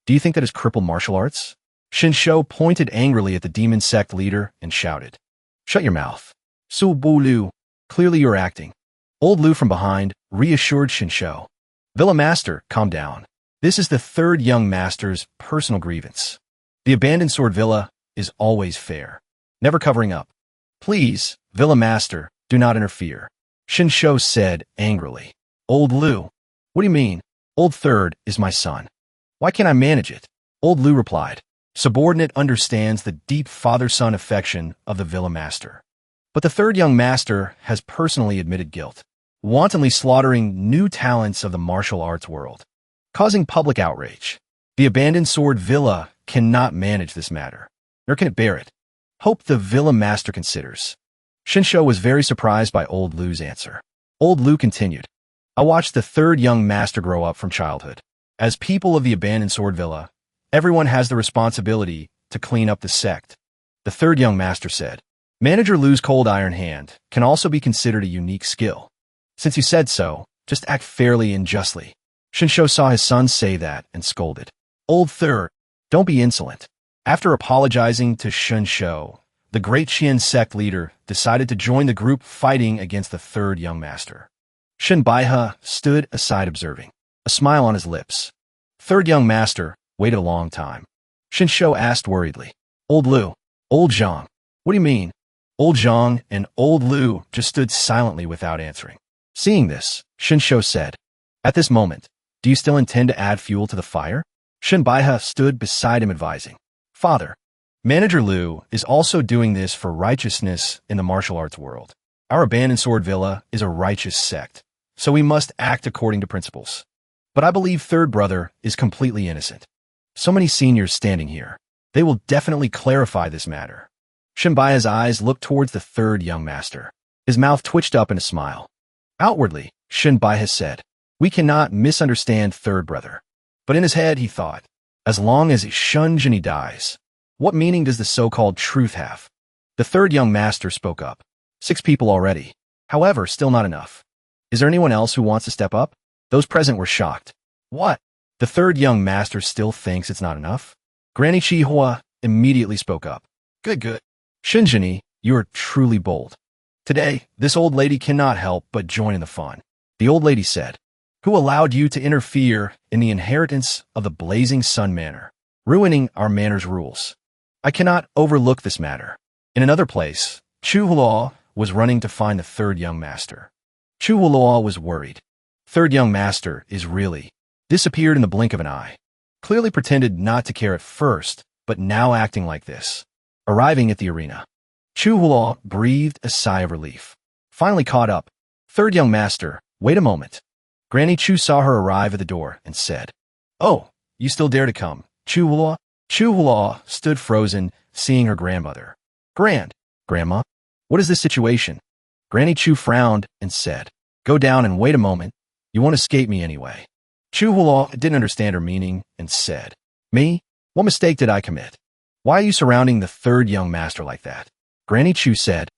Do you think that is crippled martial arts? Shin Shou pointed angrily at the demon sect leader and shouted. Shut your mouth. Su Bu Lu, clearly you're acting. Old Lu from behind reassured Shin Shou. Villa Master, calm down. This is the third young master's personal grievance. The abandoned sword villa is always fair, never covering up. Please, Villa Master, do not interfere. Shinsho said angrily. Old Lu. What do you mean? Old Third is my son. Why can't I manage it? Old Lu replied. Subordinate understands the deep father-son affection of the villa master. But the third young master has personally admitted guilt, wantonly slaughtering new talents of the martial arts world, causing public outrage. The abandoned sword villa cannot manage this matter, nor can it bear it. Hope the villa master considers. Shinsho was very surprised by Old Lu's answer. Old Lu continued. I watched the third young master grow up from childhood. As people of the abandoned sword villa, everyone has the responsibility to clean up the sect. The third young master said. Manager Lu's cold iron hand can also be considered a unique skill. Since you said so, just act fairly and justly. Shinsho saw his son say that and scolded. Old Third, don't be insolent. After apologizing to Shinsho, the great Qian sect leader decided to join the group fighting against the third young master. Shinbaiha stood aside observing, a smile on his lips. Third young master waited a long time. Shinsho asked worriedly, Old Lu, Old Zhang, what do you mean? Old Zhang and Old Lu just stood silently without answering. Seeing this, Shinsho said, At this moment, do you still intend to add fuel to the fire? Shinbaiha stood beside him advising, Father, Manager Lu is also doing this for righteousness in the martial arts world. Our abandoned sword villa is a righteous sect, so we must act according to principles. But I believe third brother is completely innocent. So many seniors standing here. They will definitely clarify this matter. Shinbaiha's eyes looked towards the third young master. His mouth twitched up in a smile. Outwardly, Shinbaiha said, We cannot misunderstand third brother. But in his head, he thought, as long as Shunjini dies, what meaning does the so-called truth have? The third young master spoke up. 6 people already. However, still not enough. Is there anyone else who wants to step up? Those present were shocked. What? The third young master still thinks it's not enough? Granny Chihua immediately spoke up. Good. Shinjini, you are truly bold. Today, this old lady cannot help but join in the fun. The old lady said, Who allowed you to interfere in the inheritance of the Blazing Sun Manor, ruining our manor's rules? I cannot overlook this matter. In another place, Chu Hulaw was running to find the third young master. Chu Hulaw was worried. Third young master is really disappeared in the blink of an eye. Clearly pretended not to care at first, but now acting like this. Arriving at the arena, Chu Hulaw breathed a sigh of relief. Finally caught up. Third young master, wait a moment. Granny Chu saw her arrive at the door and said, Oh, you still dare to come, Chu Hulaw? Chu Hulaw stood frozen, seeing her grandmother. Grandma, what is this situation? Granny Chu frowned and said, Go down and wait a moment. You won't escape me anyway. Chu Hulaw didn't understand her meaning and said, Me? What mistake did I commit? Why are you surrounding the third young master like that? Granny Chu said,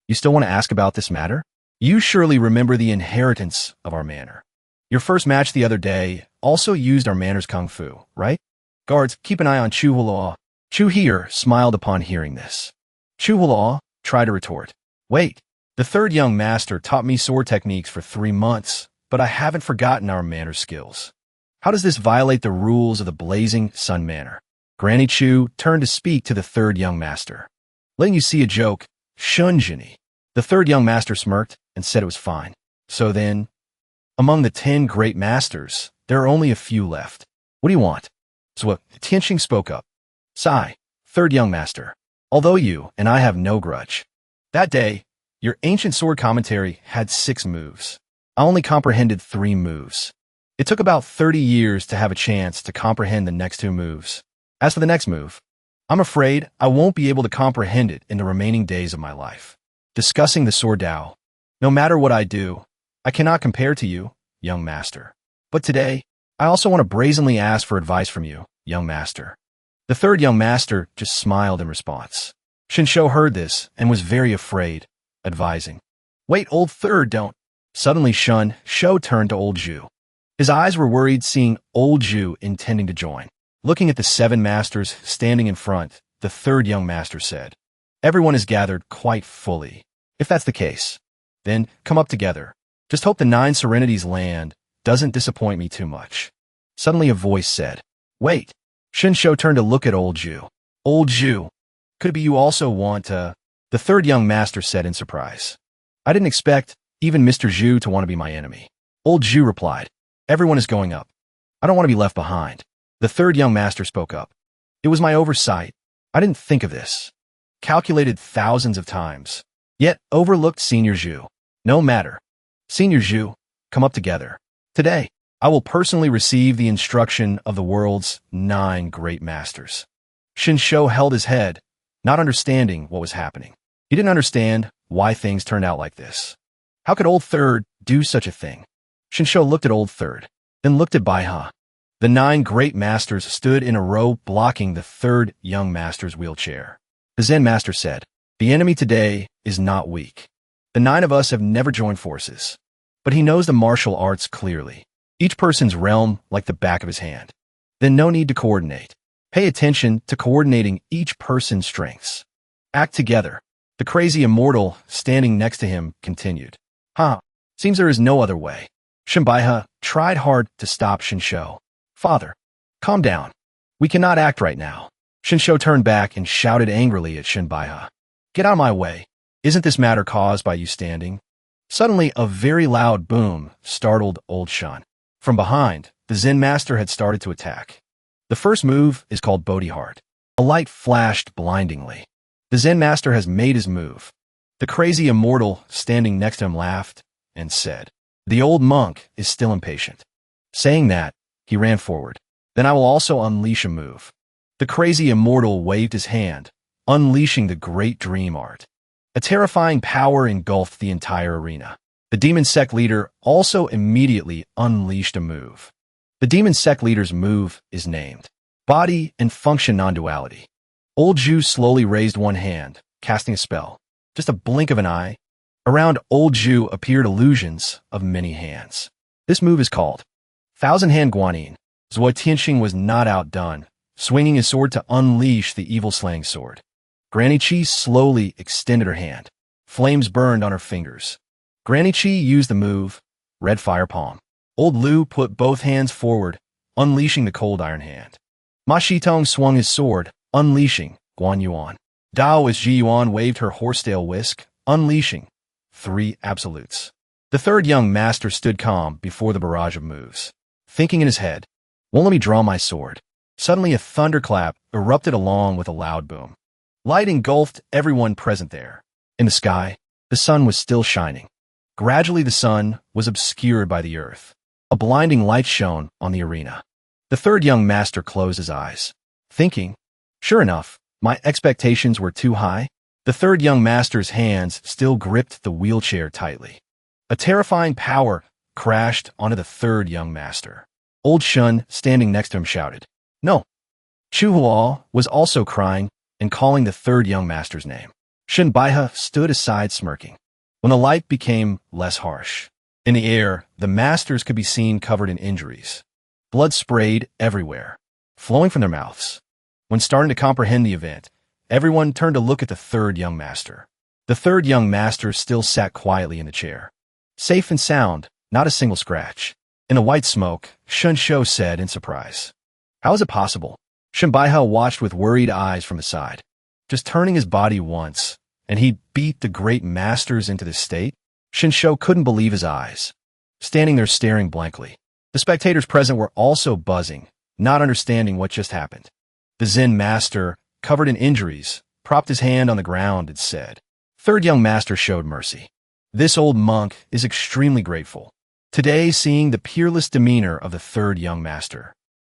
You still want to ask about this matter? You surely remember the inheritance of our manor. Your first match the other day also used our manor's kung fu, right? Guards, keep an eye on Chu Hulaw. Chu here smiled upon hearing this. Chu Hulaw tried to retort. Wait, the third young master taught me sword techniques for 3 months, but I haven't forgotten our manor skills. How does this violate the rules of the Blazing Sun Manor? Granny Chu turned to speak to the third young master. Letting you see a joke, Shunjini. The third young master smirked and said it was fine. So then, among the 10 great masters, there are only a few left. What do you want? So Tianxing spoke up. Sigh, third young master, although you and I have no grudge. That day, your ancient sword commentary had 6 moves. I only comprehended 3 moves. It took about 30 years to have a chance to comprehend the next 2 moves. As for the next move, I'm afraid I won't be able to comprehend it in the remaining days of my life. Discussing the sword Tao, no matter what I do, I cannot compare to you, young master. But today, I also want to brazenly ask for advice from you, young master. The third young master just smiled in response. Shinsho heard this and was very afraid, advising, Wait, old third, don't. Suddenly Shou turned to old Zhu. His eyes were worried seeing old Zhu intending to join. Looking at the 7 masters standing in front, the third young master said, Everyone is gathered quite fully. If that's the case, then come up together. Just hope the 9 Serenities land doesn't disappoint me too much. Suddenly a voice said, Wait. Shinsho turned to look at old Zhu. Old Zhu, could it be you also want to? The third young master said in surprise. I didn't expect even Mr. Zhu to want to be my enemy. Old Zhu replied, everyone is going up. I don't want to be left behind. The third young master spoke up. It was my oversight. I didn't think of this. Calculated thousands of times. Yet overlooked Senior Zhu. No matter. Senior Zhu, come up together. Today, I will personally receive the instruction of the world's 9 great masters. Shinsho held his head, not understanding what was happening. He didn't understand why things turned out like this. How could Old Third do such a thing? Shinsho looked at Old Third, then looked at Baiha. The 9 great masters stood in a row blocking the third young master's wheelchair. The Zen master said, the enemy today is not weak. The 9 of us have never joined forces. But he knows the martial arts clearly. Each person's realm like the back of his hand. Then no need to coordinate. Pay attention to coordinating each person's strengths. Act together. The crazy Immortal, standing next to him, continued. Seems there is no other way. Shinbaiha tried hard to stop Shinsho. Father, calm down. We cannot act right now. Shinsho turned back and shouted angrily at Shinbaiha. Get out of my way. Isn't this matter caused by you standing? Suddenly, a very loud boom startled Old Shun. From behind, the Zen master had started to attack. The first move is called Bodhi Heart. A light flashed blindingly. The Zen master has made his move. The crazy Immortal standing next to him laughed and said, the old monk is still impatient. Saying that, he ran forward. Then I will also unleash a move. The crazy Immortal waved his hand, unleashing the great dream art. A terrifying power engulfed the entire arena. The demon sect leader also immediately unleashed a move. The demon sect leader's move is named Body and Function Non-Duality. Old Zhu slowly raised one hand, casting a spell. Just a blink of an eye. Around Old Zhu appeared illusions of many hands. This move is called Thousand Hand Guanyin. Zhuo Tianxing was not outdone, swinging his sword to unleash the evil-slaying sword. Granny Chi slowly extended her hand. Flames burned on her fingers. Granny Chi used the move, Red Fire Palm. Old Lu put both hands forward, unleashing the Cold Iron Hand. Ma Shitong swung his sword, unleashing Guan Yuan. Daoist Ji Yuan waved her horsetail whisk, unleashing 3 absolutes. The third young master stood calm before the barrage of moves, thinking in his head, won't let me draw my sword. Suddenly a thunderclap erupted along with a loud boom. Light engulfed everyone present there. In the sky, the sun was still shining. Gradually the sun was obscured by the earth. A blinding light shone on the arena. The third young master closed his eyes, thinking, sure enough, my expectations were too high. The third young master's hands still gripped the wheelchair tightly. A terrifying power crashed onto the third young master. Old Shun, standing next to him, shouted, no. Chu Huo was also crying and calling the third young master's name. Shin Baiha stood aside smirking. When the light became less harsh, in the air, the masters could be seen covered in injuries. Blood sprayed everywhere, flowing from their mouths. When starting to comprehend the event, everyone turned to look at the third young master. The third young master still sat quietly in the chair. Safe and sound, not a single scratch. In the white smoke, Shun Shou said in surprise, how is it possible? Shinbaiha watched with worried eyes from the side. Just turning his body once, and he beat the great masters into this state? Shinsho couldn't believe his eyes. Standing there staring blankly. The spectators present were also buzzing, not understanding what just happened. The Zen master, covered in injuries, propped his hand on the ground and said, third young master showed mercy. This old monk is extremely grateful. Today, seeing the peerless demeanor of the third young master.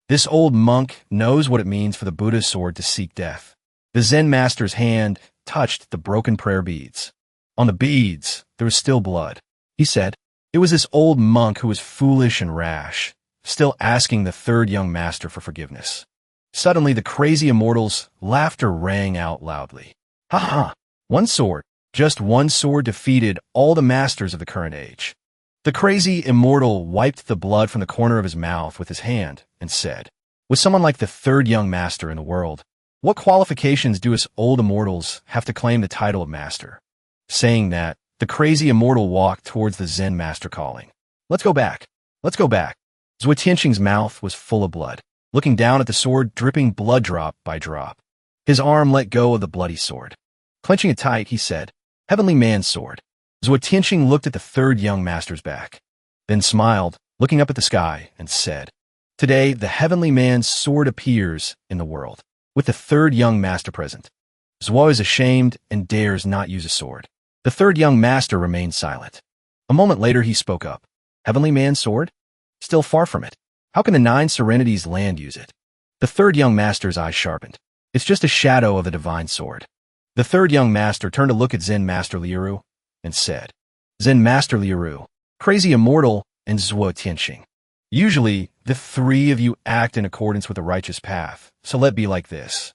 This old monk knows what it means for the Buddha's sword to seek death. The Zen master's hand touched the broken prayer beads. On the beads, there was still blood. He said, it was this old monk who was foolish and rash, still asking the third young master for forgiveness. Suddenly, the crazy Immortal's laughter rang out loudly. Ha ha! One sword, just one sword defeated all the masters of the current age. The crazy Immortal wiped the blood from the corner of his mouth with his hand and said, with someone like the third young master in the world, what qualifications do us old Immortals have to claim the title of master? Saying that, the crazy Immortal walked towards the Zen master calling, let's go back. Let's go back. Zhuo Tianxing's mouth was full of blood, looking down at the sword dripping blood drop by drop. His arm let go of the bloody sword. Clenching it tight, he said, Heavenly Man's sword. Zhuo Tianxing looked at the third young master's back, then smiled, looking up at the sky, and said, "Today, the heavenly man's sword appears in the world, with the third young master present. Zhuo is ashamed and dares not use a sword." The third young master remained silent. A moment later, he spoke up. "Heavenly man's sword? Still far from it. How can the 9 serenities land use it?" The third young master's eyes sharpened. "It's just a shadow of the divine sword." The third young master turned to look at Zen Master Liu and said, "Zen Master Liu, Crazy Immortal, and Zhuo Tianxing. Usually, the 3 of you act in accordance with the righteous path, so let be like this."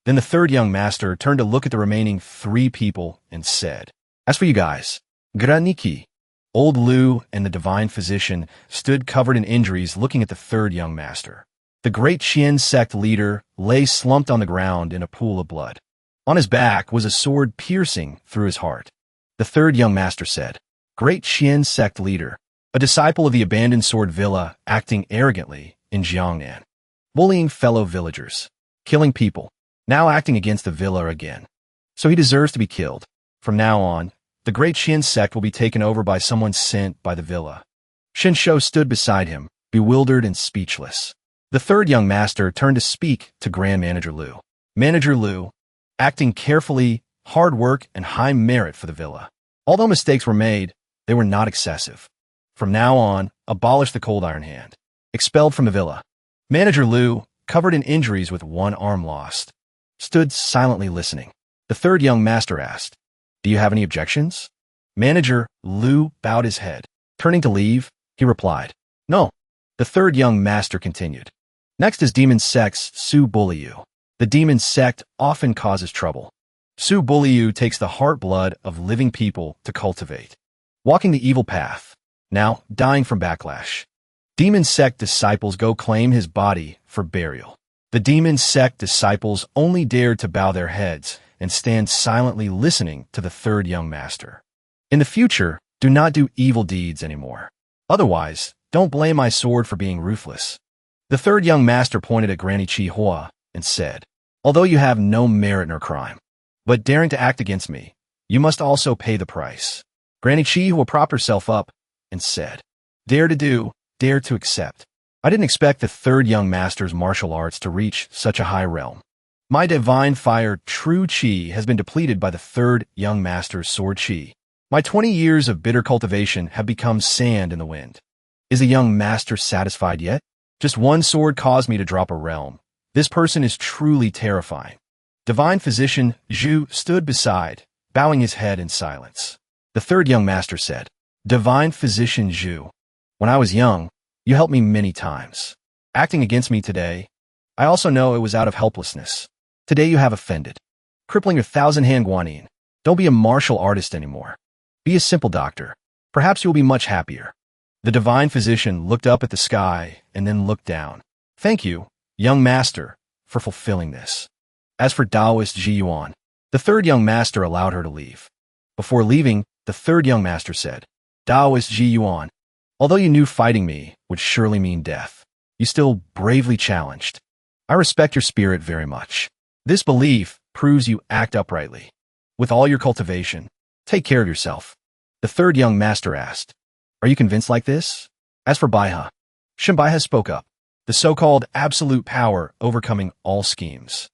Then the third young master turned to look at the remaining 3 people and said, "As for you guys, Graniki." Old Liu and the divine physician stood covered in injuries looking at the third young master. The great Qian sect leader lay slumped on the ground in a pool of blood. On his back was a sword piercing through his heart. The third young master said, "Great Qian sect leader, a disciple of the abandoned sword villa acting arrogantly in Jiangnan, bullying fellow villagers, killing people, now acting against the villa again. So he deserves to be killed. From now on, the great Qian sect will be taken over by someone sent by the villa." Shen Shou stood beside him, bewildered and speechless. The third young master turned to speak to Grand Manager Liu. "Manager Liu, acting carefully, hard work, and high merit for the villa. Although mistakes were made, they were not excessive. From now on, abolish the cold iron hand. Expelled from the villa." Manager Liu, covered in injuries with one arm lost, stood silently listening. The third young master asked, "Do you have any objections?" Manager Liu bowed his head. Turning to leave, he replied, "No." The third young master continued, "Next is demon sect's Su Buliyu. The demon sect often causes trouble. Su Buliyu takes the heart blood of living people to cultivate, walking the evil path, now dying from backlash. Demon sect disciples go claim his body for burial. The demon sect disciples only dare to bow their heads and stand silently listening to the third young master. In the future, do not do evil deeds anymore. Otherwise, don't blame my sword for being ruthless." The third young master pointed at Granny Chi Hua and said, "Although you have no merit nor crime, but daring to act against me, you must also pay the price." Granny Chi Hua propped herself up and said, "Dare to do, dare to accept. I didn't expect the third young master's martial arts to reach such a high realm. My divine fire, true Qi, has been depleted by the third young master's sword Qi. My 20 years of bitter cultivation have become sand in the wind. Is the young master satisfied yet? Just one sword caused me to drop a realm. This person is truly terrifying." Divine physician Zhu stood beside, bowing his head in silence. The third young master said, "Divine physician Zhu, when I was young, you helped me many times. Acting against me today, I also know it was out of helplessness. Today you have offended, crippling your 1,000-hand guanyin. Don't be a martial artist anymore. Be a simple doctor. Perhaps you will be much happier." The divine physician looked up at the sky and then looked down. "Thank you, young master, for fulfilling this." As for Taoist Ji Yuan, the third young master allowed her to leave. Before leaving, the third young master said, "Taoist Ji Yuan, although you knew fighting me would surely mean death, you still bravely challenged. I respect your spirit very much. This belief proves you act uprightly. With all your cultivation, take care of yourself." The third young master asked, "Are you convinced like this?" As for Baiha, Shen Baiha spoke up, the so-called absolute power overcoming all schemes.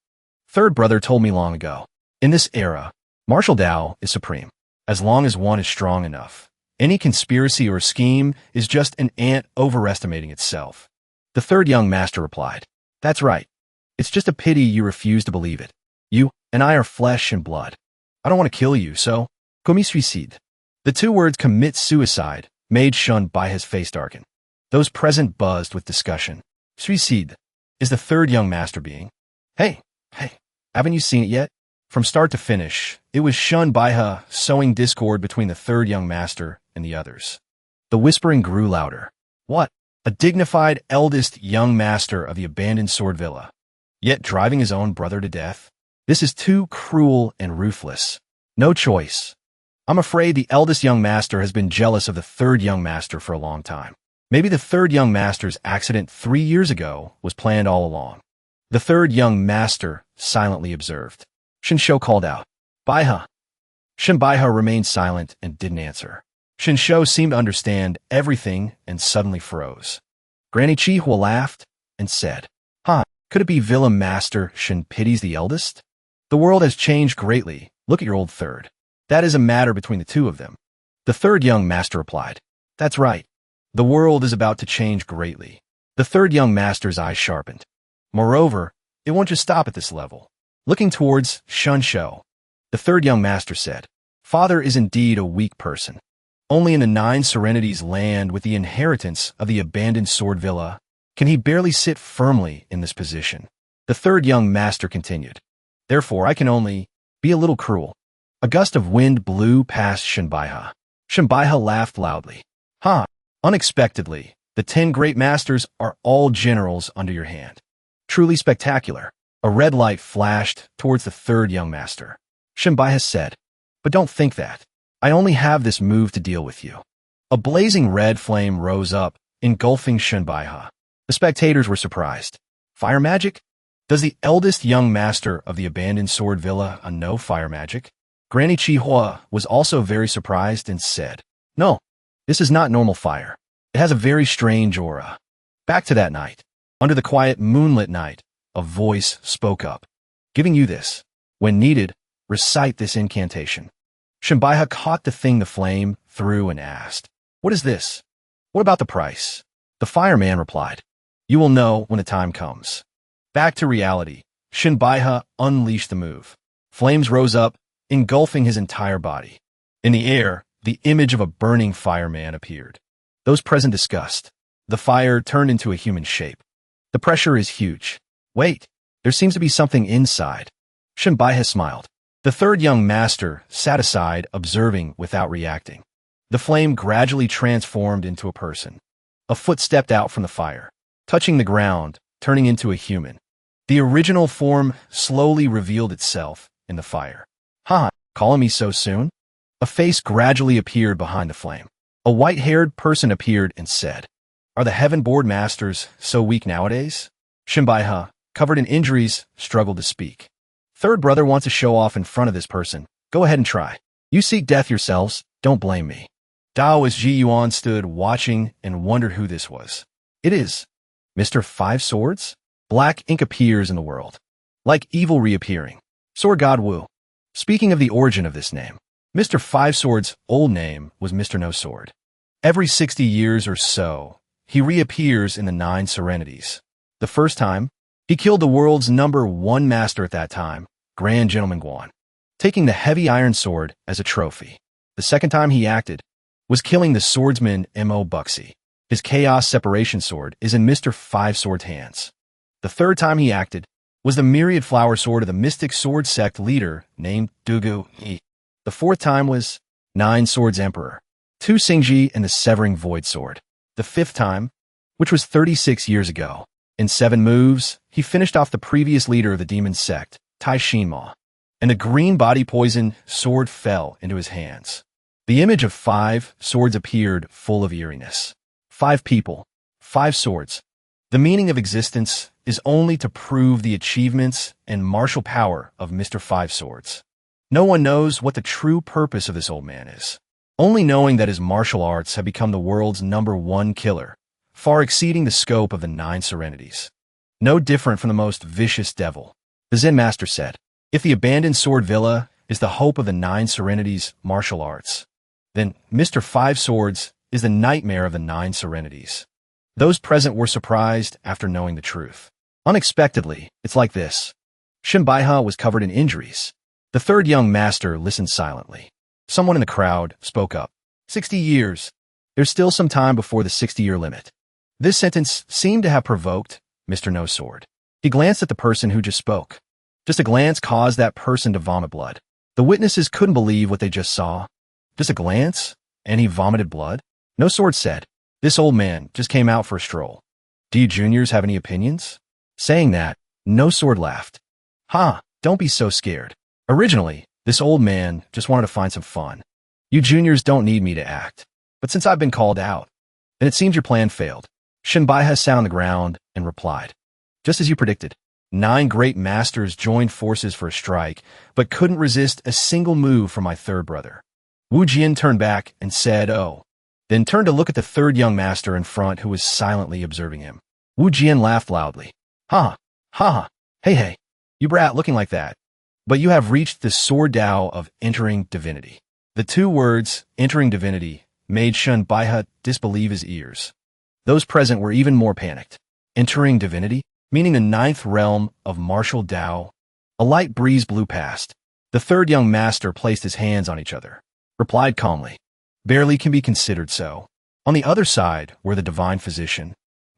"Third brother told me long ago, in this era, martial Tao is supreme. As long as one is strong enough, any conspiracy or scheme is just an ant overestimating itself." The third young master replied, "That's right. It's just a pity you refuse to believe it. You and I are flesh and blood. I don't want to kill you, so commis suicide." The 2 words "commit suicide" made Shen Baiha's face darken. Those present buzzed with discussion. Suicide. Is the third young master being? Hey, haven't you seen it yet? From start to finish, it was Shen Baiha sowing discord between the third young master and the others. The whispering grew louder. What? A dignified eldest young master of the abandoned sword villa, yet driving his own brother to death? This is too cruel and ruthless. No choice. I'm afraid the eldest young master has been jealous of the third young master for a long time. Maybe the third young master's accident 3 years ago was planned all along. The third young master silently observed. Shen Shou called out, "Baiha, Shinbaiha remained silent and didn't answer. Shinsho seemed to understand everything and suddenly froze. Granny Chihua laughed and said, could it be Villain Master Shin pities the eldest? The world has changed greatly. Look at your old third. That is a matter between the two of them. The third young master replied, That's right. The world is about to change greatly. The third young master's eyes sharpened. Moreover, it won't just stop at this level. Looking towards Shunsho, the third young master said, Father is indeed a weak person. Only in the 9 Serenities land with the inheritance of the abandoned sword villa can he barely sit firmly in this position. The third young master continued, Therefore I can only be a little cruel. A gust of wind blew past Shinbaiha. Shinbaiha laughed loudly. Unexpectedly, the 10 great masters are all generals under your hand. Truly spectacular. A red light flashed towards the third young master. Shinbaiha said, But don't think that. I only have this move to deal with you. A blazing red flame rose up, engulfing Shinbaiha. The spectators were surprised. Fire magic? Does the eldest young master of the abandoned sword villa know fire magic? Granny Chihua was also very surprised and said, No, this is not normal fire. It has a very strange aura. Back to that night. Under the quiet moonlit night, a voice spoke up. Giving you this. When needed, recite this incantation. Shinbaiha caught the thing the flame threw and asked, What is this? What about the price? The fireman replied, You will know when the time comes. Back to reality, Shinbaiha unleashed the move. Flames rose up, engulfing his entire body. In the air, the image of a burning fireman appeared. Those present discussed. The fire turned into a human shape. The pressure is huge. Wait, there seems to be something inside. Shinbaiha smiled. The third young master sat aside, observing without reacting. The flame gradually transformed into a person. A foot stepped out from the fire, touching the ground, turning into a human. The original form slowly revealed itself in the fire. Calling me so soon? A face gradually appeared behind the flame. A white-haired person appeared and said, Are the heaven-board masters so weak nowadays? Shinbaiha, covered in injuries, struggled to speak. Third brother wants to show off in front of this person. Go ahead and try. You seek death yourselves, don't blame me. Daoist Ji Yuan stood watching and wondered who this was. It is Mr. Five Swords? Black ink appears in the world, like evil reappearing. Sword God Wu. Speaking of the origin of this name, Mr. Five Swords' old name was Mr. No Sword. Every 60 years or so, he reappears in the 9 Serenities. The first time, he killed the world's #1 master at that time, Grand Gentleman Guan, taking the heavy iron sword as a trophy. The second time he acted was killing the swordsman Mo Buxi. His chaos separation sword is in Mr. Five Swords' hands. The third time he acted was the myriad flower sword of the mystic sword sect leader named Dugu Yi. The fourth time was 9 Swords Emperor, 2 Singji and the Severing Void Sword. The fifth time, which was 36 years ago, in 7 moves, he finished off the previous leader of the demon sect, Tai Shinma, and the green body poison sword fell into his hands. The image of 5 swords appeared full of eeriness. 5 people, 5 swords. The meaning of existence is only to prove the achievements and martial power of Mr. Five Swords. No one knows what the true purpose of this old man is, only knowing that his martial arts have become the world's #1 killer, far exceeding the scope of the 9 Serenities. No different from the most vicious devil. The Zen master said, If the abandoned sword villa is the hope of the 9 Serenities martial arts, then Mr. Five Swords is the nightmare of the 9 Serenities. Those present were surprised after knowing the truth. Unexpectedly, it's like this. Shinbaiha was covered in injuries. The third young master listened silently. Someone in the crowd spoke up. 60 years. There's still some time before the 60-year limit. This sentence seemed to have provoked Mr. No Sword. He glanced at the person who just spoke. Just a glance caused that person to vomit blood. The witnesses couldn't believe what they just saw. Just a glance, and he vomited blood? No Sword said, This old man just came out for a stroll. Do you juniors have any opinions? Saying that, No Sword laughed. Don't be so scared. Originally, this old man just wanted to find some fun. You juniors don't need me to act. But since I've been called out, then it seems your plan failed. Shinbaiha sat on the ground and replied, Just as you predicted. 9 great masters joined forces for a strike, but couldn't resist a single move from my third brother. Wu Jian turned back and said, "Oh," then turned to look at the third young master in front who was silently observing him. Wu Jian laughed loudly. "Ha, ha, hey, you brat looking like that. But you have reached the sword Tao of entering divinity." The 2 words, entering divinity, made Shun Baihe disbelieve his ears. Those present were even more panicked. Entering divinity? Meaning the 9th realm of martial Tao? A light breeze blew past. The third young master placed his hands on each other, replied calmly, "Barely can be considered so." On the other side were the divine physician,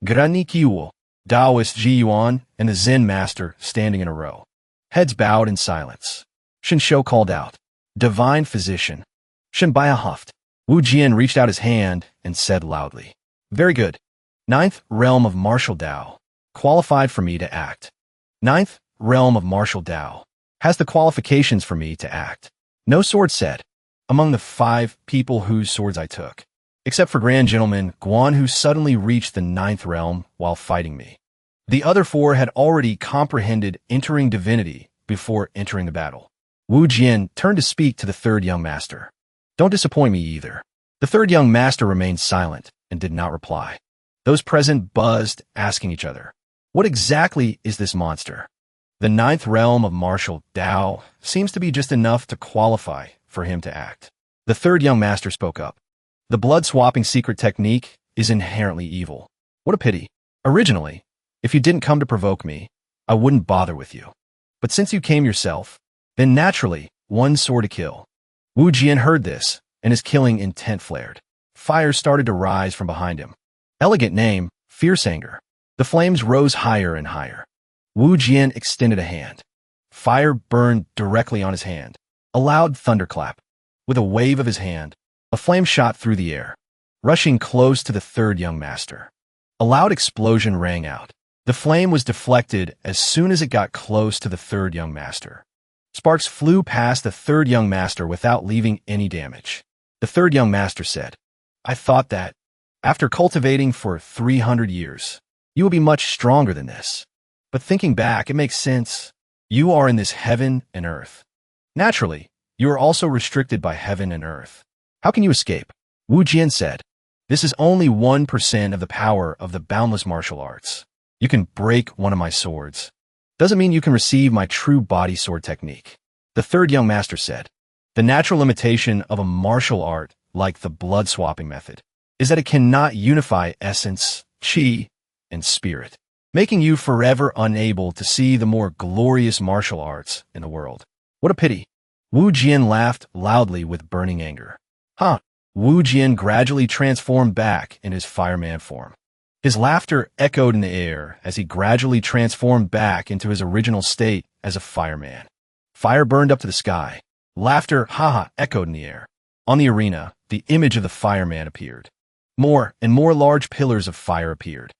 Grani Kiwo, Taoist Ji Yuan, and the Zen master standing in a row. Heads bowed in silence. Shen Shou called out, "Divine physician." Shen Baihe huffed. Wu Jian reached out his hand and said loudly, "Very good. 9th realm of martial Tao, qualified for me to act. 9th realm of martial Tao has the qualifications for me to act." No sword said, among the 5 people whose swords I took, except for Grand Gentleman Guan, who suddenly reached the 9th realm while fighting me. The other 4 had already comprehended entering divinity before entering the battle. Wu Jian turned to speak to the third young master. "Don't disappoint me either." The third young master remained silent and did not reply. Those present buzzed, asking each other, "What exactly is this monster?" The 9th realm of martial Tao seems to be just enough to qualify for him to act. The third young master spoke up. "The blood-swapping secret technique is inherently evil. What a pity. Originally, if you didn't come to provoke me, I wouldn't bother with you. But since you came yourself, then naturally, one sword to kill." Wu Jian heard this, and his killing intent flared. Fire started to rise from behind him. Elegant name, fierce anger. The flames rose higher and higher. Wu Jian extended a hand. Fire burned directly on his hand. A loud thunderclap. With a wave of his hand, a flame shot through the air, rushing close to the third young master. A loud explosion rang out. The flame was deflected as soon as it got close to the third young master. Sparks flew past the third young master without leaving any damage. The third young master said, "I thought that, after cultivating for 300 years, you will be much stronger than this. But thinking back, it makes sense. You are in this heaven and earth. Naturally, you are also restricted by heaven and earth. How can you escape?" Wu Jian said, "This is only 1% of the power of the boundless martial arts. You can break one of my swords. Doesn't mean you can receive my true body sword technique." The third young master said, "The natural limitation of a martial art like the blood-swapping method is that it cannot unify essence, qi, and spirit, making you forever unable to see the more glorious martial arts in the world. What a pity." Wu Jian laughed loudly with burning anger. "Huh." Wu Jian gradually transformed back in his fireman form. His laughter echoed in the air as he gradually transformed back into his original state as a fireman. Fire burned up to the sky. Laughter, ha-ha, echoed in the air. On the arena, the image of the fireman appeared. More and more large pillars of fire appeared.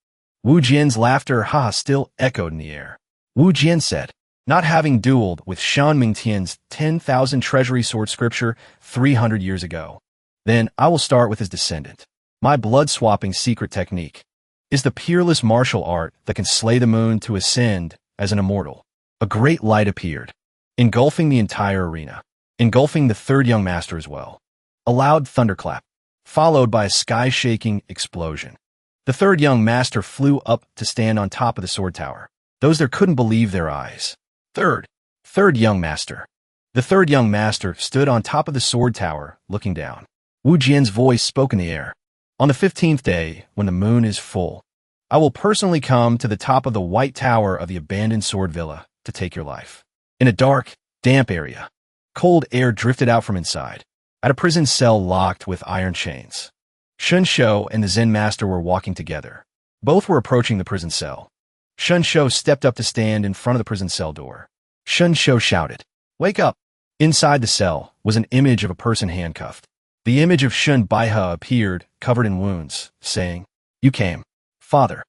Wu Jian's laughter, ha-ha, still echoed in the air. Wu Jian said, "Not having dueled with Shan Mingtian's 10,000 treasury sword scripture 300 years ago, then I will start with his descendant. My blood-swapping secret technique is the peerless martial art that can slay the moon to ascend as an immortal." A great light appeared, engulfing the entire arena, engulfing the third young master as well. A loud thunderclap, followed by a sky-shaking explosion. The third young master flew up to stand on top of the sword tower. Those there couldn't believe their eyes. Third young master. The third young master stood on top of the sword tower, looking down. Wu Jian's voice spoke in the air. "On the 15th day, when the moon is full, I will personally come to the top of the white tower of the abandoned sword villa to take your life." In a dark, damp area, cold air drifted out from inside, at a prison cell locked with iron chains. Shun Shou and the Zen master were walking together. Both were approaching the prison cell. Shun Shou stepped up to stand in front of the prison cell door. Shun Shou shouted, "Wake up!" Inside the cell was an image of a person handcuffed. The image of Shun Baihe appeared, covered in wounds, saying, "You came, Father.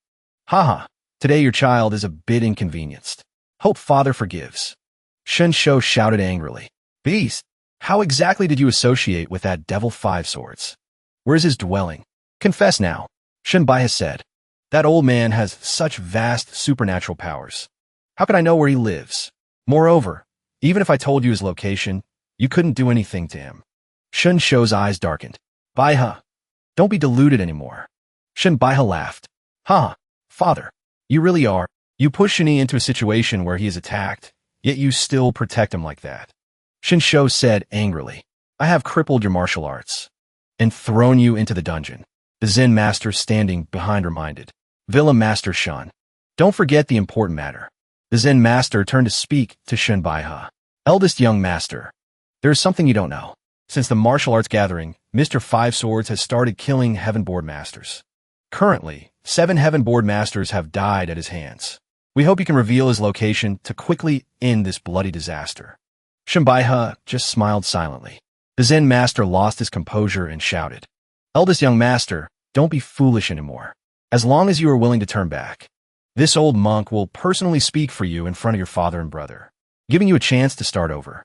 Haha, today your child is a bit inconvenienced. Hope Father forgives." Shun Shou shouted angrily, "Beast, how exactly did you associate with that devil 5 swords? Where is his dwelling? Confess now." Shun Baihe said, "That old man has such vast supernatural powers. How could I know where he lives? Moreover, even if I told you his location, you couldn't do anything to him. Shun Shou's eyes darkened. Baihe, don't be deluded anymore. Shun Baihe laughed. Huh, father, you really are. You push Shuni into a situation where he is attacked, yet you still protect him like that. Shun Shou said angrily, I have crippled your martial arts and thrown you into the dungeon. The Zen master standing behind reminded. Villa Master Shun, don't forget the important matter. The Zen master turned to speak to Shun Baihe. Eldest young master, there is something you don't know. Since the martial arts gathering, Mr. Five Swords has started killing Heaven Board Masters. Currently, 7 Heaven Board Masters have died at his hands. We hope you can reveal his location to quickly end this bloody disaster. Shun Baihe just smiled silently. The Zen master lost his composure and shouted, Eldest young master, don't be foolish anymore. As long as you are willing to turn back, this old monk will personally speak for you in front of your father and brother, giving you a chance to start over.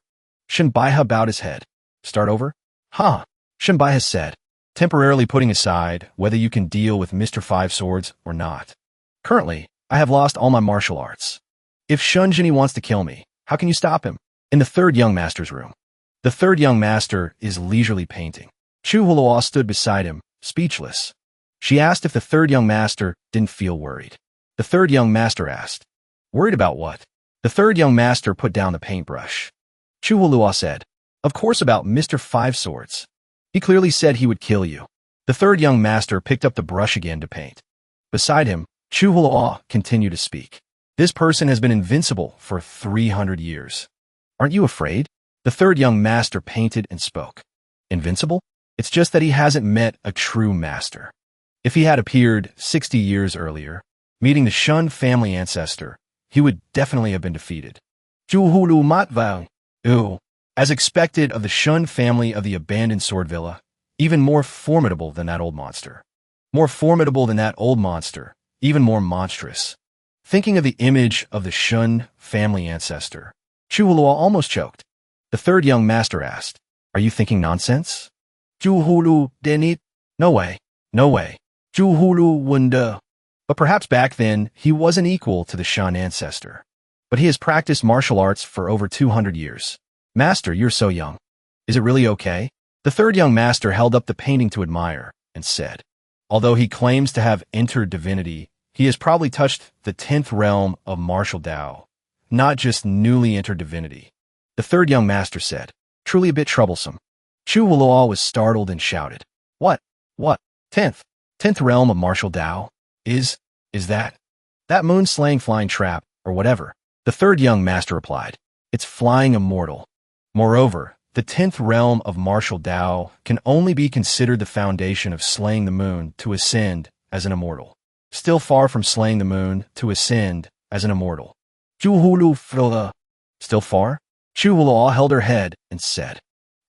Shun Baihe bowed his head. Start over? Huh, Shun Baihe said, temporarily putting aside whether you can deal with Mr. Five Swords or not. Currently, I have lost all my martial arts. If Shun Jini wants to kill me, how can you stop him? In the third young master's room. The third young master is leisurely painting. Chu Hulua stood beside him, speechless. She asked if the third young master didn't feel worried. The third young master asked, Worried about what? The third young master put down the paintbrush. Chu Hulua said, Of course about Mr. Five Swords. He clearly said he would kill you. The third young master picked up the brush again to paint. Beside him, Chu Hulua continued to speak. This person has been invincible for 300 years. Aren't you afraid? The third young master painted and spoke. Invincible? It's just that he hasn't met a true master. If he had appeared 60 years earlier, meeting the Shun family ancestor, he would definitely have been defeated. Juhulu Matvao. Ooh. As expected of the Shun family of the abandoned sword villa, even more formidable than that old monster. More formidable than that old monster, even more monstrous. Thinking of the image of the Shun family ancestor, Chu Hulua almost choked. The third young master asked, Are you thinking nonsense? Juhulu Denit? No way. No way. Juhulu Wunda. But perhaps back then, he wasn't equal to the Shun ancestor. But he has practiced martial arts for over 200 years. Master, you're so young. Is it really okay? The third young master held up the painting to admire and said, Although he claims to have entered divinity, he has probably touched the 10th realm of martial Tao, not just newly entered divinity. The third young master said, Truly a bit troublesome. Chu Hulua was startled and shouted, What? 10th realm of martial Tao? Is that moon-slaying flying trap, or whatever? The third young master replied, It's flying immortal. Moreover, the 10th realm of martial Tao can only be considered the foundation of slaying the moon to ascend as an immortal. Still far from slaying the moon to ascend as an immortal. Juhulu Frilla. Still far? Chu Hulua held her head and said,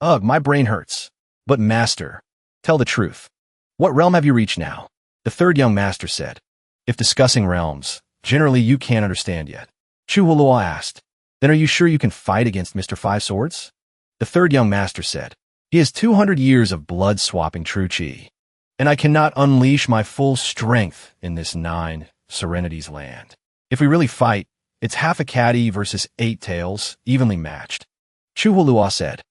Ugh, my brain hurts. But master, tell the truth. What realm have you reached now? The third young master said, If discussing realms, generally you can't understand yet. Chu Hulua asked, Then are you sure you can fight against Mr. Five Swords? The third young master said, He has 200 years of blood-swapping true chi, and I cannot unleash my full strength in this 9 Serenities land. If we really fight, it's half a caddy versus 8 tails, evenly matched. Chu Hulua said,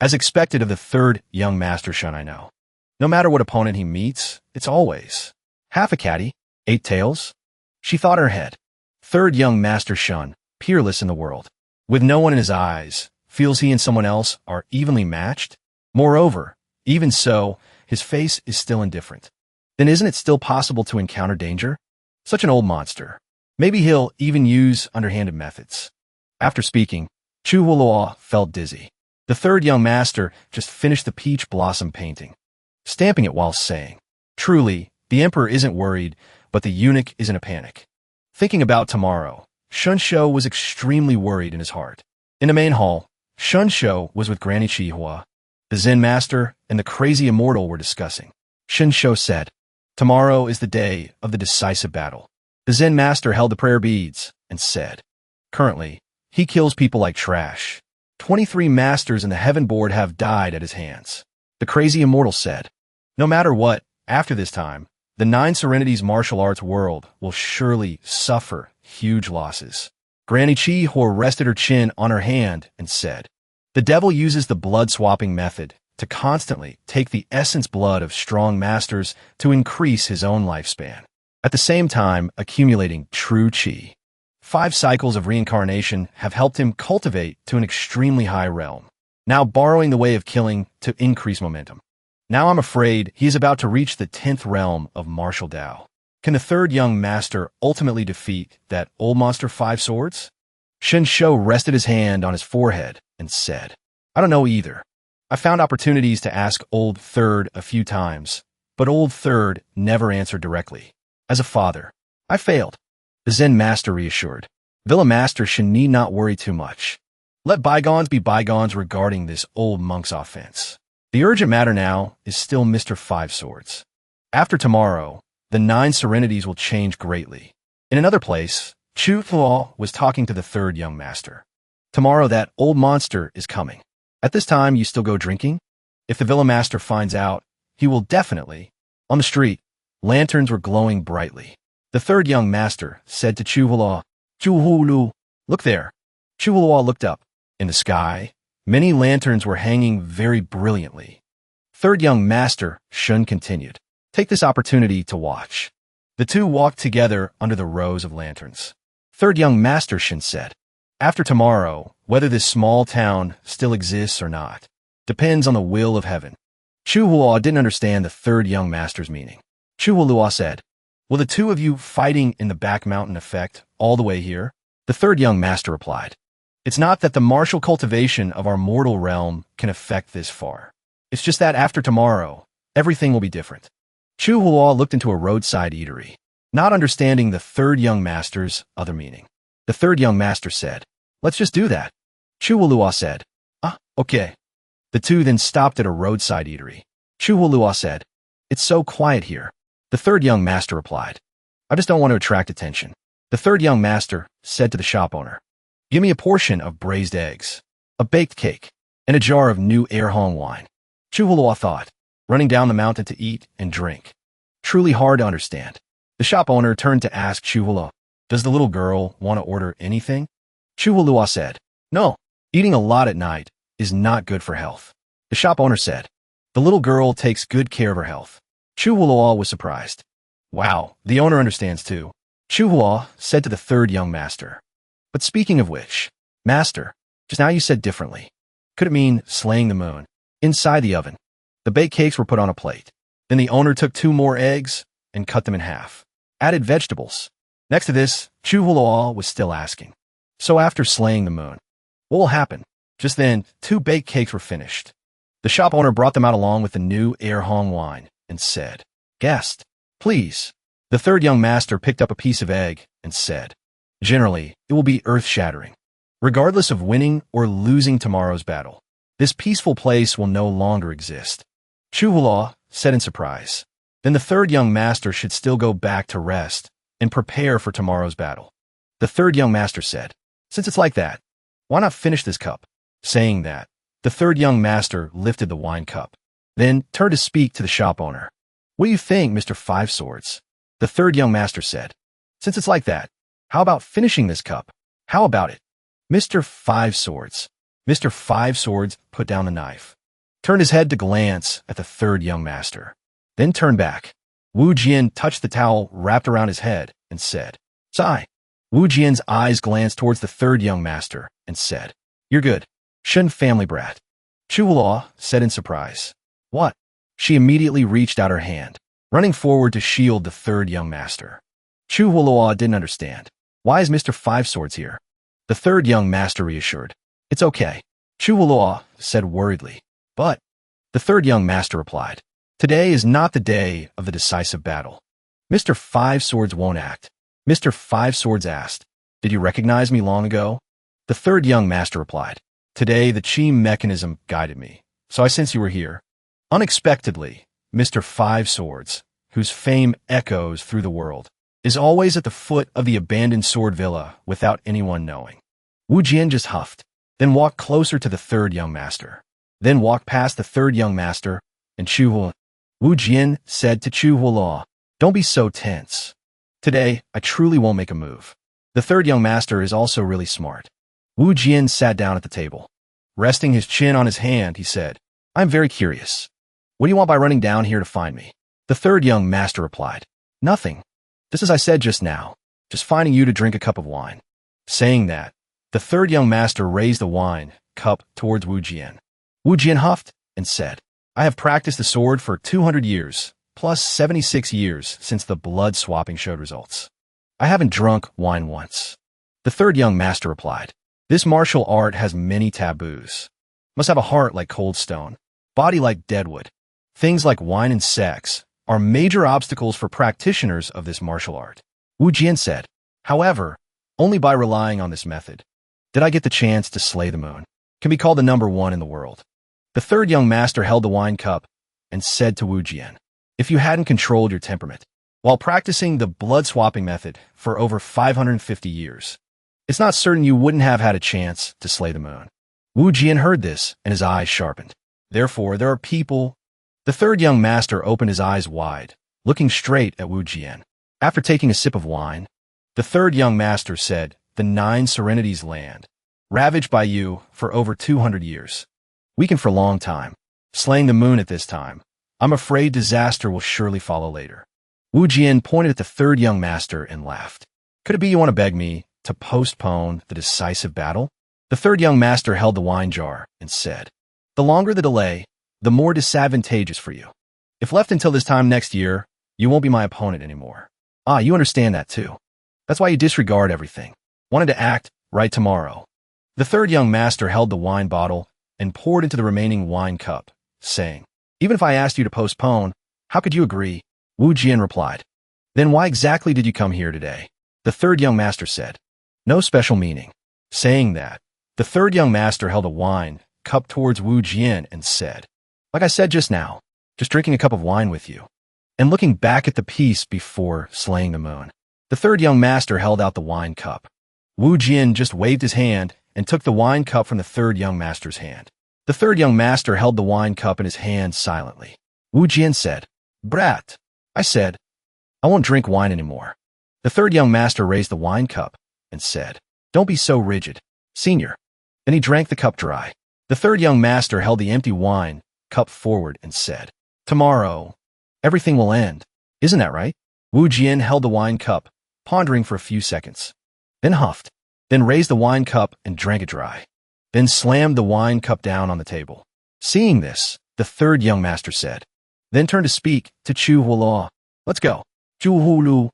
As expected of the third young master Shun I know. No matter what opponent he meets, it's always half a caddy, 8 tails. She thought in her head. Third young master Shun, peerless in the world. With no one in his eyes, feels he and someone else are evenly matched? Moreover, even so, his face is still indifferent. Then isn't it still possible to encounter danger? Such an old monster. Maybe he'll even use underhanded methods. After speaking, Chu Hulua felt dizzy. The third young master just finished the peach blossom painting, stamping it while saying, Truly, the emperor isn't worried, but the eunuch is in a panic. Thinking about tomorrow, Shun Shou was extremely worried in his heart. In the main hall, Shun Shou was with Granny Chihua. The Zen master and the crazy immortal were discussing. Shun Shou said, Tomorrow is the day of the decisive battle. The Zen master held the prayer beads and said, Currently, he kills people like trash. 23 masters in the heaven board have died at his hands. The crazy immortal said, No matter what, after this time, the 9 Serenities martial arts world will surely suffer huge losses. Granny Chi-Hor rested her chin on her hand and said, "The devil uses the blood-swapping method to constantly take the essence blood of strong masters to increase his own lifespan, at the same time accumulating true chi. 5 cycles of reincarnation have helped him cultivate to an extremely high realm, now borrowing the way of killing to increase momentum. Now I'm afraid he is about to reach the 10th realm of martial Tao. Can the third young master ultimately defeat that old monster 5 swords?" Shen Shou rested his hand on his forehead and said, "I don't know either. I found opportunities to ask Old Third a few times, but Old Third never answered directly. As a father, I failed." The Zen master reassured. "Villa Master should need not worry too much. Let bygones be bygones regarding this old monk's offense. The urgent matter now is still Mr. 5 Swords. After tomorrow, the 9 serenities will change greatly." In another place, Chu Huo was talking to the third young master. "Tomorrow that old monster is coming. At this time, you still go drinking? If the villa master finds out, he will definitely—" On the street, lanterns were glowing brightly. The third young master said to Chu Huo, "Chu Hulu, look there." Chu Huo looked up. In the sky, many lanterns were hanging very brilliantly. Third young master, Shun continued, "Take this opportunity to watch." The two walked together under the rows of lanterns. Third young master, Shin said, "After tomorrow, whether this small town still exists or not, depends on the will of heaven." Chu Huo didn't understand the third young master's meaning. Chu Huo said, "Will the two of you fighting in the back mountain affect all the way here?" The third young master replied, "It's not that the martial cultivation of our mortal realm can affect this far. It's just that after tomorrow, everything will be different." Chu Huo looked into a roadside eatery, not understanding the third young master's other meaning. The third young master said, "Let's just do that." Chu Huo said, "Ah, okay." The two then stopped at a roadside eatery. Chu Huo said, "It's so quiet here." The third young master replied, "I just don't want to attract attention." The third young master said to the shop owner, "Give me a portion of braised eggs, a baked cake, and a jar of new Erhong wine." Chu Huo thought, running down the mountain to eat and drink. Truly hard to understand. The shop owner turned to ask Chu Huo, "Does the little girl want to order anything?" Chu Huo said, "No, eating a lot at night is not good for health." The shop owner said, "The little girl takes good care of her health." Chu Huo was surprised. "Wow, the owner understands too." Chu Huo said to the third young master, "But speaking of which, master, just now you said differently. Could it mean slaying the moon?" Inside the oven, the baked cakes were put on a plate. Then the owner took 2 more eggs and cut them in half. Added vegetables. Next to this, Chu Huo was still asking, "So after slaying the moon, what will happen?" Just then, 2 baked cakes were finished. The shop owner brought them out along with the new Erhong wine and said, "Guest, please." The third young master picked up a piece of egg and said, "Generally, it will be earth-shattering. Regardless of winning or losing tomorrow's battle, this peaceful place will no longer exist." Chu Huo said in surprise, "Then the third young master should still go back to rest and prepare for tomorrow's battle." The third young master said, "Since it's like that, why not finish this cup?" Saying that, the third young master lifted the wine cup, then turned to speak to the shop owner. "What do you think, Mr. 5 Swords?" The third young master said, "Since it's like that, how about finishing this cup? How about it?" Mr. 5 Swords. Mr. 5 Swords put down the knife, turned his head to glance at the third young master, then turned back. Wu Jian touched the towel wrapped around his head and said, "Sigh." Wu Jian's eyes glanced towards the third young master and said, "You're good. Shun family brat." Chu Huo said in surprise, "What?" She immediately reached out her hand, running forward to shield the third young master. Chu Huo didn't understand. "Why is Mr. 5 Swords here?" The third young master reassured. "It's okay." Chu Huo said worriedly. "But," the third young master replied, "today is not the day of the decisive battle. Mr. 5 Swords won't act." Mr. 5 Swords asked, "Did you recognize me long ago?" The third young master replied, "Today the chi mechanism guided me, so I sensed you were here." Unexpectedly, Mr. 5 Swords, whose fame echoes through the world, is always at the foot of the abandoned sword villa without anyone knowing. Wu Jian just huffed, then walked closer to the third young master, then walked past the third young master and Chu Huo. Wu Jian said to Chu Huo, "Don't be so tense. Today, I truly won't make a move." The third young master is also really smart. Wu Jian sat down at the table. Resting his chin on his hand, he said, I'm very curious. What do you want by running down here to find me? The third young master replied, Nothing. Just as I said just now, just finding you to drink a cup of wine. Saying that, the third young master raised the wine cup towards Wu Jian. Wu Jian huffed and said, I have practiced the sword for 200 years, plus 76 years since the blood swapping showed results. I haven't drunk wine once. The third young master replied, This martial art has many taboos. Must have a heart like cold stone, body like deadwood. Things like wine and sex are major obstacles for practitioners of this martial art. Wu Jian said, However, only by relying on this method did I get the chance to slay the moon. Can be called the number one in the world. The third young master held the wine cup and said to Wu Jian, If you hadn't controlled your temperament while practicing the blood-swapping method for over 550 years, it's not certain you wouldn't have had a chance to slay the moon. Wu Jian heard this, and his eyes sharpened. Therefore, there are people... The third young master opened his eyes wide, looking straight at Wu Jian. After taking a sip of wine, the third young master said, The 9 Serenities land, ravaged by you for over 200 years. Weakened for a long time, slaying the moon at this time. I'm afraid disaster will surely follow later. Wu Jian pointed at the third young master and laughed. Could it be you want to beg me to postpone the decisive battle? The third young master held the wine jar and said, The longer the delay, the more disadvantageous for you. If left until this time next year, you won't be my opponent anymore. Ah, you understand that too. That's why you disregard everything. Wanted to act right tomorrow. The third young master held the wine bottle and poured into the remaining wine cup, saying, Even if I asked you to postpone, how could you agree? Wu Jian replied, Then why exactly did you come here today? The third young master said, No special meaning. Saying that, the third young master held a wine cup towards Wu Jian and said, Like I said just now, just drinking a cup of wine with you. And looking back at the piece before slaying the moon. The third young master held out the wine cup. Wu Jian just waved his hand and took the wine cup from the third young master's hand. The third young master held the wine cup in his hand silently. Wu Jian said, Brat, I said, I won't drink wine anymore. The third young master raised the wine cup and said, Don't be so rigid, senior. Then he drank the cup dry. The third young master held the empty wine cup forward and said, Tomorrow, everything will end. Isn't that right? Wu Jian held the wine cup, pondering for a few seconds. Then huffed, then raised the wine cup and drank it dry. Then slammed the wine cup down on the table. Seeing this, the third young master said, then turned to speak to Chu Huoluo. Let's go. Chu Huolu.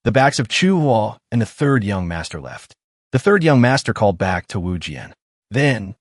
The backs of Chu Huo and the third young master left. The third young master called back to Wu Jian. Then,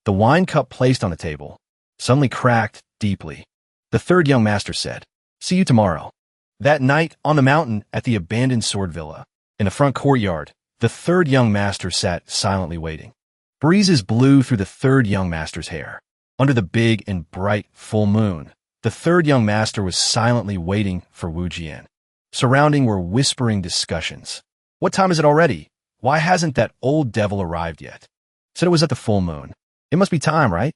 the wine cup placed on the table suddenly cracked deeply. The third young master said, See you tomorrow. That night, on the mountain at the abandoned sword villa, in the front courtyard, the third young master sat silently waiting. Breezes blew through the third young master's hair. Under the big and bright full moon, the third young master was silently waiting for Wu Jian. Surrounding were whispering discussions. What time is it already? Why hasn't that old devil arrived yet? Said it was at the full moon. It must be time, right?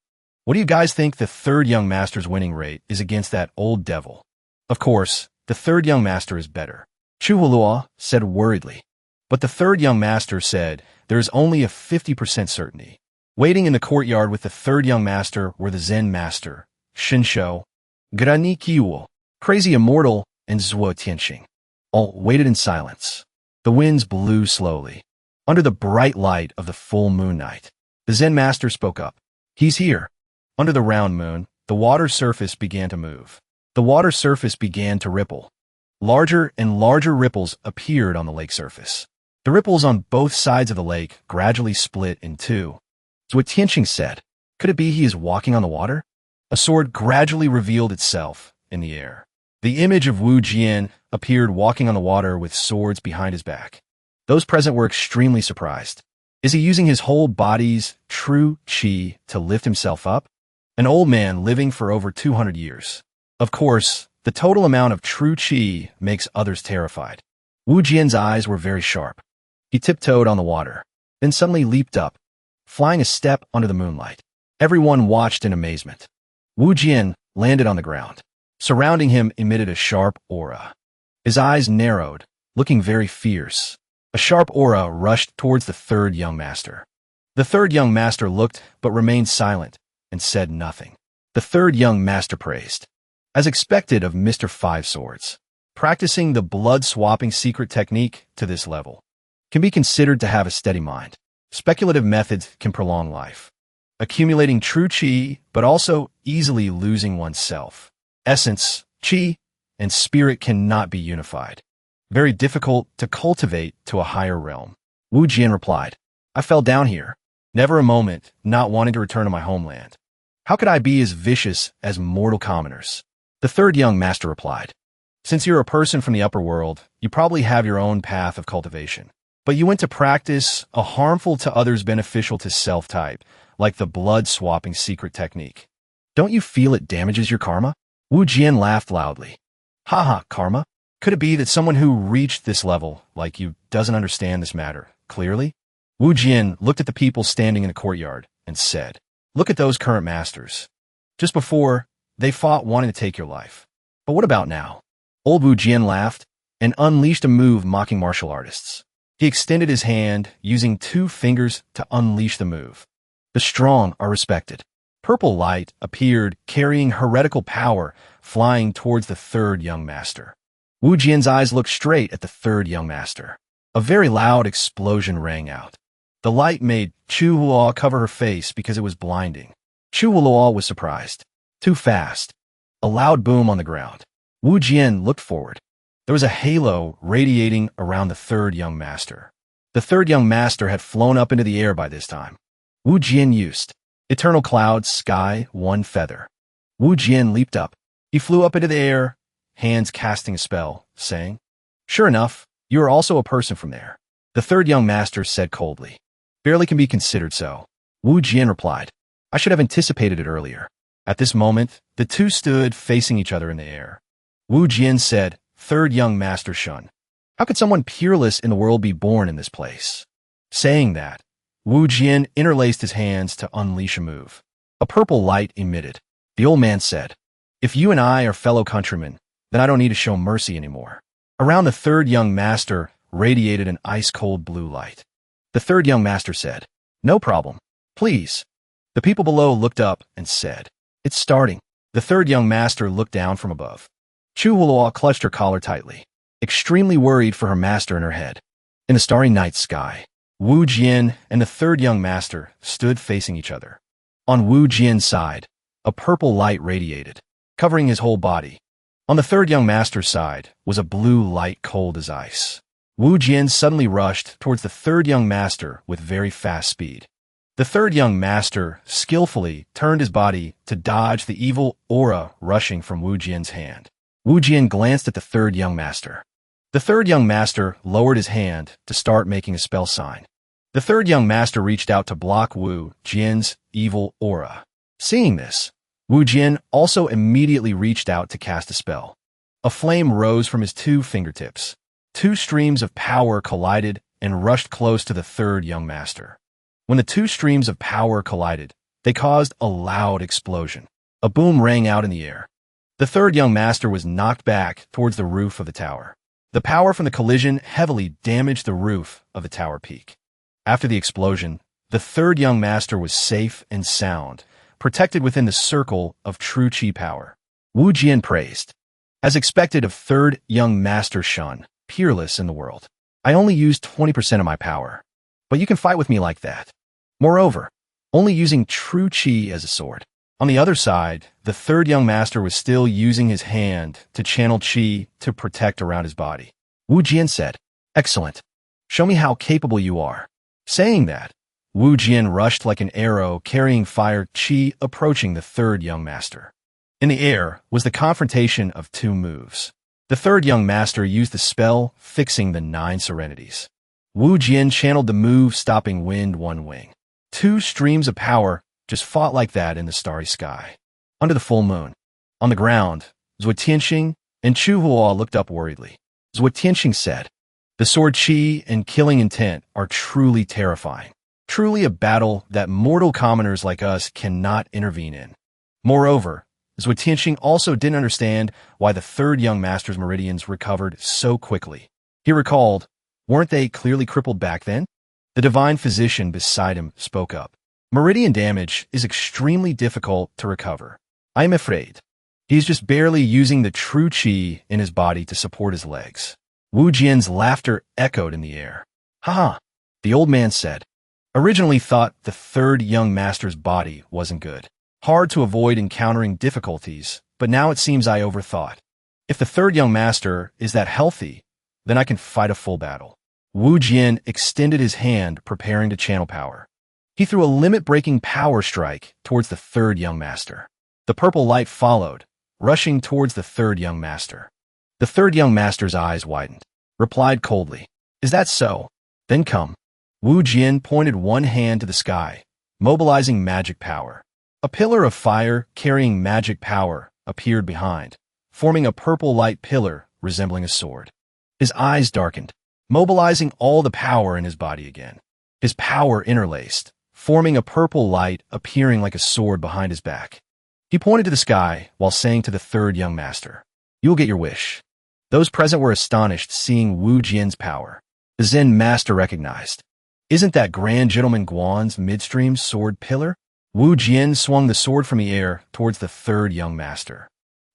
What do you guys think the third young master's winning rate is against that old devil? Of course, the third young master is better. Chu Huoluo said worriedly. But the third young master said there is only a 50% certainty. Waiting in the courtyard with the third young master were the Zen master, Shinshou, Grani Kiwo, Crazy Immortal, and Zuo Tianxing. All waited in silence. The winds blew slowly. Under the bright light of the full moon night, the Zen master spoke up. He's here. Under the round moon, the water surface began to move. The water surface began to ripple. Larger and larger ripples appeared on the lake surface. The ripples on both sides of the lake gradually split in two. Zuo Tianxing said, Could it be he is walking on the water? A sword gradually revealed itself in the air. The image of Wu Jian appeared walking on the water with swords behind his back. Those present were extremely surprised. Is he using his whole body's true qi to lift himself up? An old man living for over 200 years. Of course, the total amount of true qi makes others terrified. Wu Jian's eyes were very sharp. He tiptoed on the water, then suddenly leaped up, flying a step under the moonlight. Everyone watched in amazement. Wu Jian landed on the ground. Surrounding him emitted a sharp aura. His eyes narrowed, looking very fierce. A sharp aura rushed towards the third young master. The third young master looked but remained silent and said nothing. The third young master praised. As expected of Mr. Five Swords, practicing the blood-swapping secret technique to this level can be considered to have a steady mind. Speculative methods can prolong life, accumulating true chi but also easily losing oneself. Essence, chi, and spirit cannot be unified. Very difficult to cultivate to a higher realm. Wu Jian replied, I fell down here, never a moment not wanting to return to my homeland. How could I be as vicious as mortal commoners? The third young master replied, since you're a person from the upper world, you probably have your own path of cultivation. But you went to practice a harmful to others beneficial to self type, like the blood-swapping secret technique. Don't you feel it damages your karma? Wu Jian laughed loudly. Haha, karma? Could it be that someone who reached this level, like you, doesn't understand this matter clearly? Wu Jian looked at the people standing in the courtyard and said, look at those current masters. Just before, they fought wanting to take your life. But what about now? Old Wu Jian laughed and unleashed a move mocking martial artists. He extended his hand, using 2 fingers to unleash the move. The strong are respected. Purple light appeared, carrying heretical power, flying towards the third young master. Wu Jian's eyes looked straight at the third young master. A very loud explosion rang out. The light made Chu Huo cover her face because it was blinding. Chu Huo was surprised. Too fast. A loud boom on the ground. Wu Jian looked forward. There was a halo radiating around the third young master. The third young master had flown up into the air by this time. Wu Jian used eternal cloud, sky, 1 feather. Wu Jian leaped up. He flew up into the air, hands casting a spell, saying, sure enough, you are also a person from there. The third young master said coldly, barely can be considered so. Wu Jian replied, I should have anticipated it earlier. At this moment, the two stood facing each other in the air. Wu Jian said, third young master Shun, how could someone peerless in the world be born in this place? Saying that, Wu Jian interlaced his hands to unleash a move. A purple light emitted. The old man said, if you and I are fellow countrymen, then I don't need to show mercy anymore. Around the third young master radiated an ice-cold blue light. The third young master said, no problem. Please. The people below looked up and said, it's starting. The third young master looked down from above. Chu Huo clutched her collar tightly, extremely worried for her master in her head. In the starry night sky, Wu Jian and the third young master stood facing each other. On Wu Jian's side, a purple light radiated, covering his whole body. On the third young master's side was a blue light cold as ice. Wu Jian suddenly rushed towards the third young master with very fast speed. The third young master skillfully turned his body to dodge the evil aura rushing from Wu Jian's hand. Wu Jian glanced at the third young master. The third young master lowered his hand to start making a spell sign. The third young master reached out to block Wu Jian's evil aura. Seeing this, Wu Jian also immediately reached out to cast a spell. A flame rose from his 2 fingertips. 2 streams of power collided and rushed close to the third young master. When the 2 streams of power collided, they caused a loud explosion. A boom rang out in the air. The third young master was knocked back towards the roof of the tower. The power from the collision heavily damaged the roof of the tower peak. After the explosion, the third young master was safe and sound, protected within the circle of true chi power. Wu Jian praised. As expected of third young master Shun, peerless in the world, I only used 20% of my power. But you can fight with me like that. Moreover, only using true chi as a sword. On the other side, the third young master was still using his hand to channel chi to protect around his body. Wu Jian said, excellent. Show me how capable you are. Saying that, Wu Jian rushed like an arrow carrying fire chi approaching the third young master. In the air was the confrontation of 2 moves. The third young master used the spell fixing the 9 serenities. Wu Jian channeled the move stopping wind 1 wing. 2 streams of power just fought like that in the starry sky. Under the full moon. On the ground, Zhuo Tianxing and Chu Huo looked up worriedly. Zhuo Tianxing said, the sword chi and killing intent are truly terrifying. Truly a battle that mortal commoners like us cannot intervene in. Moreover, Zhuo Tianxing also didn't understand why the third young master's meridians recovered so quickly. He recalled, Weren't they clearly crippled back then? The divine physician beside him spoke up. Meridian damage is extremely difficult to recover. I'm afraid. He's just barely using the true qi in his body to support his legs. Wu Jian's laughter echoed in the air. Haha, the old man said. Originally thought the third young master's body wasn't good. Hard to avoid encountering difficulties, but now it seems I overthought. If the third young master is that healthy, then I can fight a full battle. Wu Jian extended his hand, preparing to channel power. He threw a limit-breaking power strike towards the third young master. The purple light followed, rushing towards the third young master. The third young master's eyes widened, replied coldly, Is that so? Then come. Wu Jian pointed one hand to the sky, mobilizing magic power. A pillar of fire carrying magic power appeared behind, forming a purple light pillar resembling a sword. His eyes darkened, mobilizing all the power in his body again. His power interlaced, forming a purple light appearing like a sword behind his back. He pointed to the sky while saying to the third young master, You will get your wish. Those present were astonished seeing Wu Jian's power. The Zen master recognized. Isn't that Grand Gentleman Guan's midstream sword pillar? Wu Jian swung the sword from the air towards the third young master.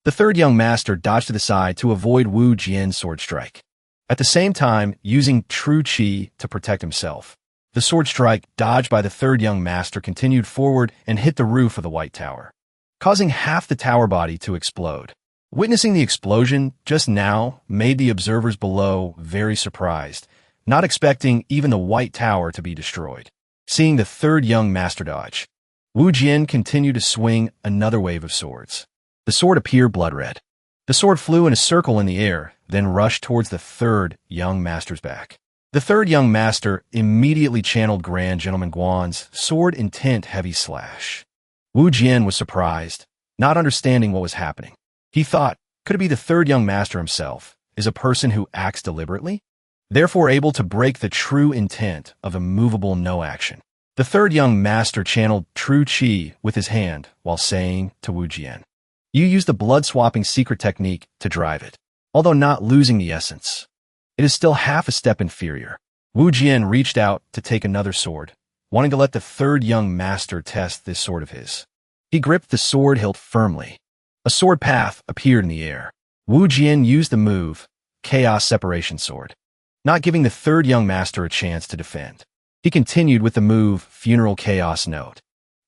The third young master dodged to the side to avoid Wu Jian's sword strike. At the same time, using true qi to protect himself. The sword strike, dodged by the third young master, continued forward and hit the roof of the White Tower, causing half the tower body to explode. Witnessing the explosion just now made the observers below very surprised, not expecting even the White Tower to be destroyed. Seeing the third young master dodge, Wu Jian continued to swing another wave of swords. The sword appeared blood-red. The sword flew in a circle in the air, then rushed towards the third young master's back. The third young master immediately channeled Grand Gentleman Guan's sword intent heavy slash. Wu Jian was surprised, not understanding what was happening. He thought, could it be the third young master himself is a person who acts deliberately, therefore able to break the true intent of immovable no action? The third young master channeled true qi with his hand while saying to Wu Jian, You use the blood-swapping secret technique to drive it, although not losing the essence. It is still half a step inferior. Wu Jian reached out to take another sword, wanting to let the third young master test this sword of his. He gripped the sword hilt firmly. A sword path appeared in the air. Wu Jian used the move, Chaos Separation Sword, not giving the third young master a chance to defend. He continued with the move, Funeral Chaos Note.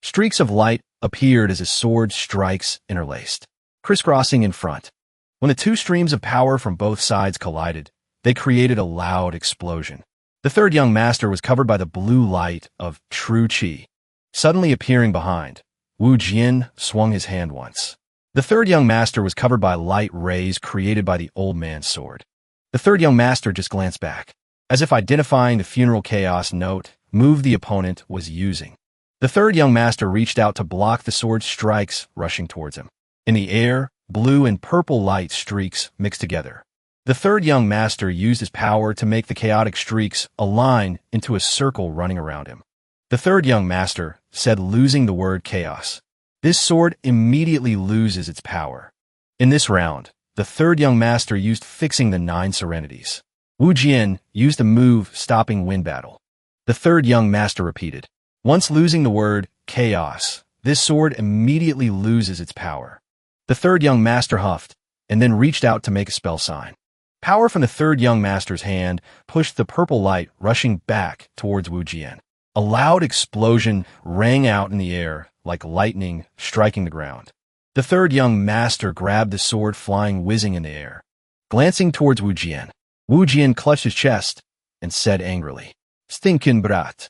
Streaks of light appeared as his sword strikes interlaced, crisscrossing in front. When the two streams of power from both sides collided, they created a loud explosion. The third young master was covered by the blue light of true qi. Suddenly appearing behind, Wu Jian swung his hand once. The third young master was covered by light rays created by the old man's sword. The third young master just glanced back, as if identifying the Funeral Chaos Note move the opponent was using. The third young master reached out to block the sword strikes rushing towards him. In the air, blue and purple light streaks mixed together. The third young master used his power to make the chaotic streaks align into a circle running around him. The third young master said, losing the word chaos. This sword immediately loses its power. In this round, the third young master used fixing the 9 serenities. Wu Jian used a move stopping wind battle. The third young master repeated. Once losing the word chaos, this sword immediately loses its power. The third young master huffed, and then reached out to make a spell sign. Power from the third young master's hand pushed the purple light rushing back towards Wu Jian. A loud explosion rang out in the air like lightning striking the ground. The third young master grabbed the sword flying whizzing in the air. Glancing towards Wu Jian clutched his chest and said angrily, Stinkin' brat.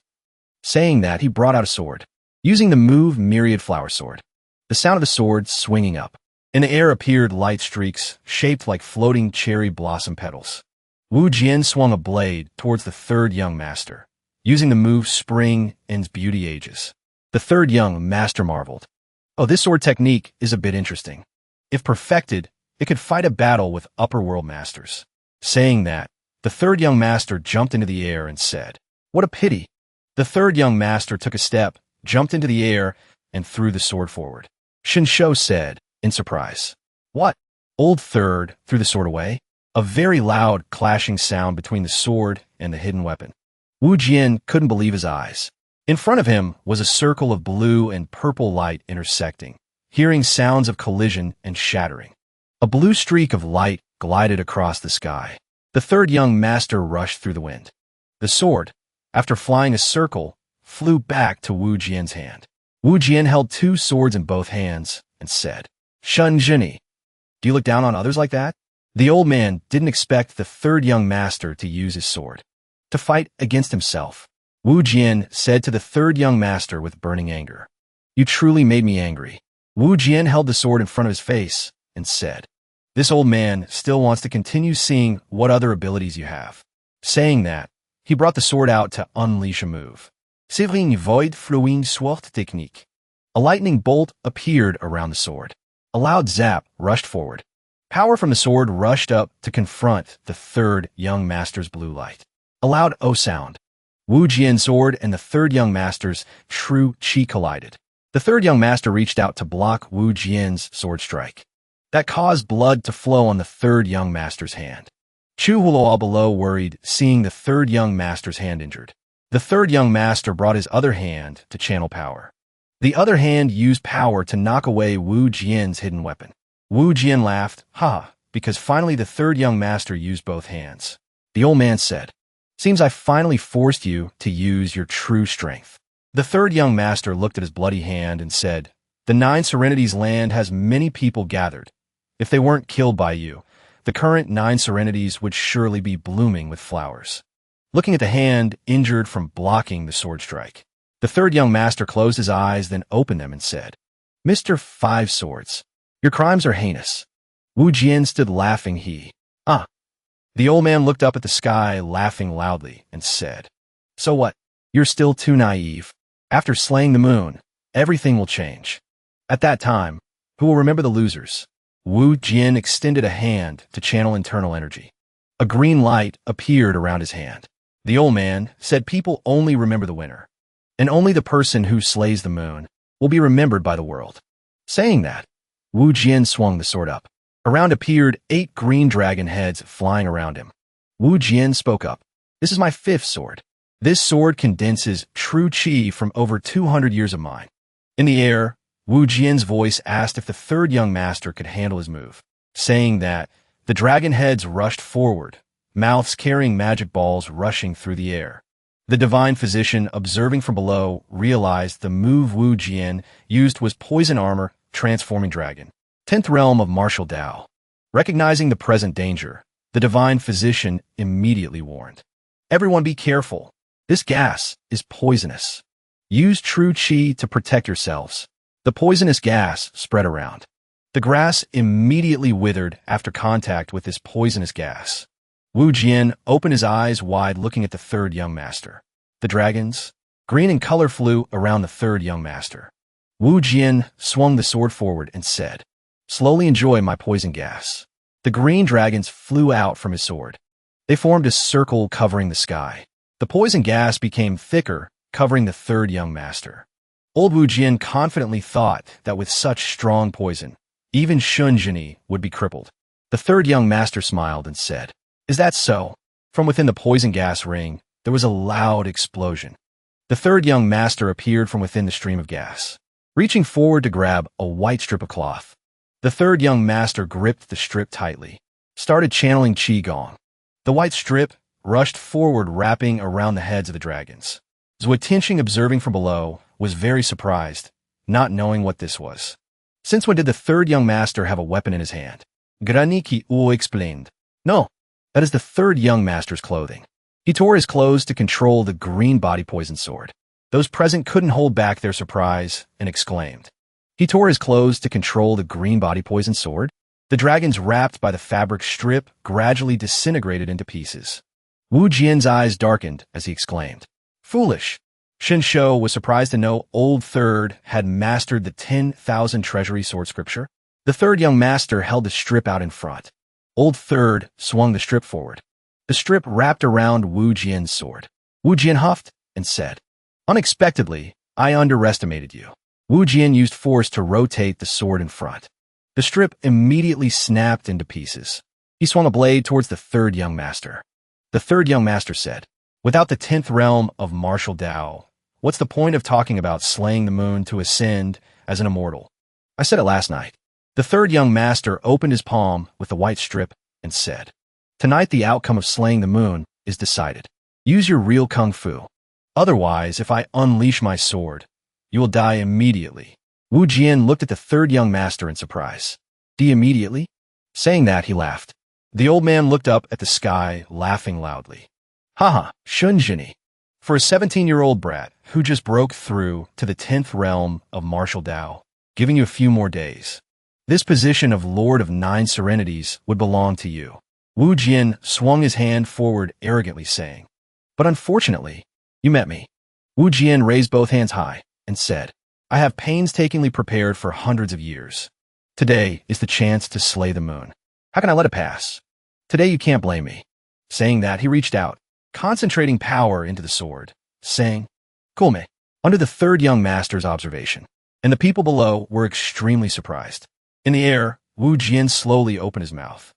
Saying that, he brought out a sword, using the move Myriad Flower Sword. The sound of the sword swinging up. In the air appeared light streaks, shaped like floating cherry blossom petals. Wu Jian swung a blade towards the third young master, using the move Spring and Beauty Ages. The third young master marveled. Oh, this sword technique is a bit interesting. If perfected, it could fight a battle with upper world masters. Saying that, the third young master jumped into the air and said, What a pity. The third young master took a step, jumped into the air, and threw the sword forward. Shin Shou said, in surprise, What? Old third threw the sword away? A very loud, clashing sound between the sword and the hidden weapon. Wu Jian couldn't believe his eyes. In front of him was a circle of blue and purple light intersecting, hearing sounds of collision and shattering. A blue streak of light glided across the sky. The third young master rushed through the wind. The sword, after flying a circle, flew back to Wu Jian's hand. Wu Jian held two swords in both hands and said, "Shun Zhini, do you look down on others like that?" The old man didn't expect the third young master to use his sword to fight against himself. Wu Jian said to the third young master with burning anger, "You truly made me angry." Wu Jian held the sword in front of his face and said, "This old man still wants to continue seeing what other abilities you have." Saying that, he brought the sword out to unleash a move. C'est une void fluine sword technique. A lightning bolt appeared around the sword. A loud zap rushed forward. Power from the sword rushed up to confront the third young master's blue light. A loud "oh" sound. Wu Jian's sword and the third young master's true chi collided. The third young master reached out to block Wu Jian's sword strike. That caused blood to flow on the third young master's hand. Chu Huo below worried, seeing the third young master's hand injured. The third young master brought his other hand to channel power. The other hand used power to knock away Wu Jian's hidden weapon. Wu Jian laughed, "Ha," because finally the third young master used both hands. The old man said, "Seems I finally forced you to use your true strength." The third young master looked at his bloody hand and said, "The Nine Serenities land has many people gathered. If they weren't killed by you, the current Nine Serenities would surely be blooming with flowers." Looking at the hand injured from blocking the sword strike, the third young master closed his eyes, then opened them and said, "Mr. Five Swords, your crimes are heinous." Wu Jian stood laughing. The old man looked up at the sky, laughing loudly, and said, "So what? You're still too naive. After slaying the moon, everything will change. At that time, who will remember the losers?" Wu Jian extended a hand to channel internal energy. A green light appeared around his hand. The old man said people only remember the winner, and only the person who slays the moon will be remembered by the world. Saying that, Wu Jian swung the sword up. Around appeared 8 green dragon heads flying around him. Wu Jian spoke up, "This is my 5th sword. This sword condenses true chi from over 200 years of mine." In the air, Wu Jian's voice asked if the third young master could handle his move. Saying that, the dragon heads rushed forward, mouths carrying magic balls rushing through the air. The divine physician, observing from below, realized the move Wu Jian used was poison armor, transforming dragon. 10th realm of martial Tao. Recognizing the present danger, the divine physician immediately warned, "Everyone be careful. This gas is poisonous. Use true chi to protect yourselves." The poisonous gas spread around. The grass immediately withered after contact with this poisonous gas. Wu Jian opened his eyes wide, looking at the third young master. The dragons, green in color, flew around the third young master. Wu Jian swung the sword forward and said, "Slowly enjoy my poison gas." The green dragons flew out from his sword. They formed a circle covering the sky. The poison gas became thicker, covering the third young master. Old Wu Jian confidently thought that with such strong poison, even Shun Zhini would be crippled. The third young master smiled and said, "Is that so?" From within the poison gas ring, there was a loud explosion. The third young master appeared from within the stream of gas, reaching forward to grab a white strip of cloth. The third young master gripped the strip tightly, started channeling Qi Gong. The white strip rushed forward, wrapping around the heads of the dragons. Zhou Tinxing, observing from below, was very surprised, not knowing what this was. Since when did the third young master have a weapon in his hand? Graniki Wu explained, "No, that is the third young master's clothing." He tore his clothes to control the green body poison sword. Those present couldn't hold back their surprise and exclaimed, "He tore his clothes to control the green body poison sword?" The dragons, wrapped by the fabric strip, gradually disintegrated into pieces. Wu Jian's eyes darkened as he exclaimed, "Foolish." Shin Shou was surprised to know Old Third had mastered the 10,000 treasury sword scripture. The third young master held the strip out in front. Old Third swung the strip forward. The strip wrapped around Wu Jian's sword. Wu Jian huffed and said, "Unexpectedly, I underestimated you." Wu Jian used force to rotate the sword in front. The strip immediately snapped into pieces. He swung a blade towards the third young master. The third young master said, "Without the 10th realm of martial Tao, what's the point of talking about slaying the moon to ascend as an immortal?" I said it last night. The third young master opened his palm with the white strip and said, "Tonight the outcome of slaying the moon is decided. Use your real kung fu. Otherwise, if I unleash my sword, you will die immediately." Wu Jian looked at the third young master in surprise. "Die immediately?" Saying that, he laughed. The old man looked up at the sky, laughing loudly. "Haha, Shunjini. For a 17-year-old brat who just broke through to the 10th realm of martial Tao, giving you a few more days. This position of Lord of Nine Serenities would belong to you." Wu Jian swung his hand forward arrogantly, saying, "But unfortunately, you met me." Wu Jian raised both hands high and said, "I have painstakingly prepared for hundreds of years. Today is the chance to slay the moon. How can I let it pass? Today you can't blame me." Saying that, he reached out, concentrating power into the sword, saying, "Kulme," under the third young master's observation, and the people below were extremely surprised. In the air, Wu Jian slowly opened his mouth.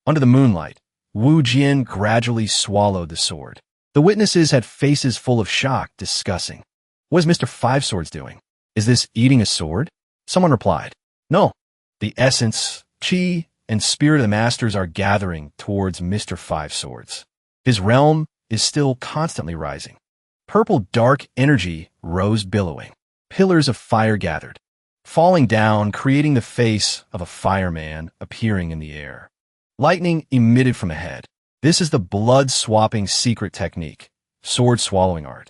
Under the moonlight, Wu Jian gradually swallowed the sword. The witnesses had faces full of shock, discussing. "What is Mr. Five Swords doing? Is this eating a sword?" Someone replied, "No. The essence, chi, and spirit of the masters are gathering towards Mr. Five Swords. His realm is still constantly rising." Purple dark energy rose billowing. Pillars of fire gathered, falling down, creating the face of a fireman appearing in the air. Lightning emitted from the head. This is the blood-swapping secret technique, sword-swallowing art.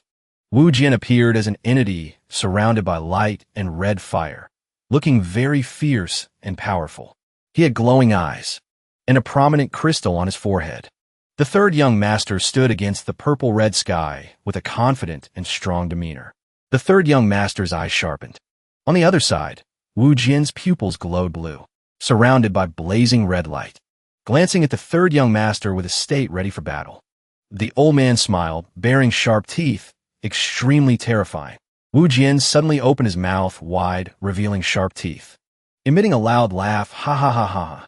Wu Jian appeared as an entity surrounded by light and red fire, looking very fierce and powerful. He had glowing eyes and a prominent crystal on his forehead. The third young master stood against the purple-red sky with a confident and strong demeanor. The third young master's eyes sharpened. On the other side, Wu Jian's pupils glowed blue, surrounded by blazing red light. Glancing at the third young master with a state ready for battle, the old man smiled, baring sharp teeth, extremely terrifying. Wu Jian suddenly opened his mouth wide, revealing sharp teeth. Emitting a loud laugh, "Ha ha ha ha."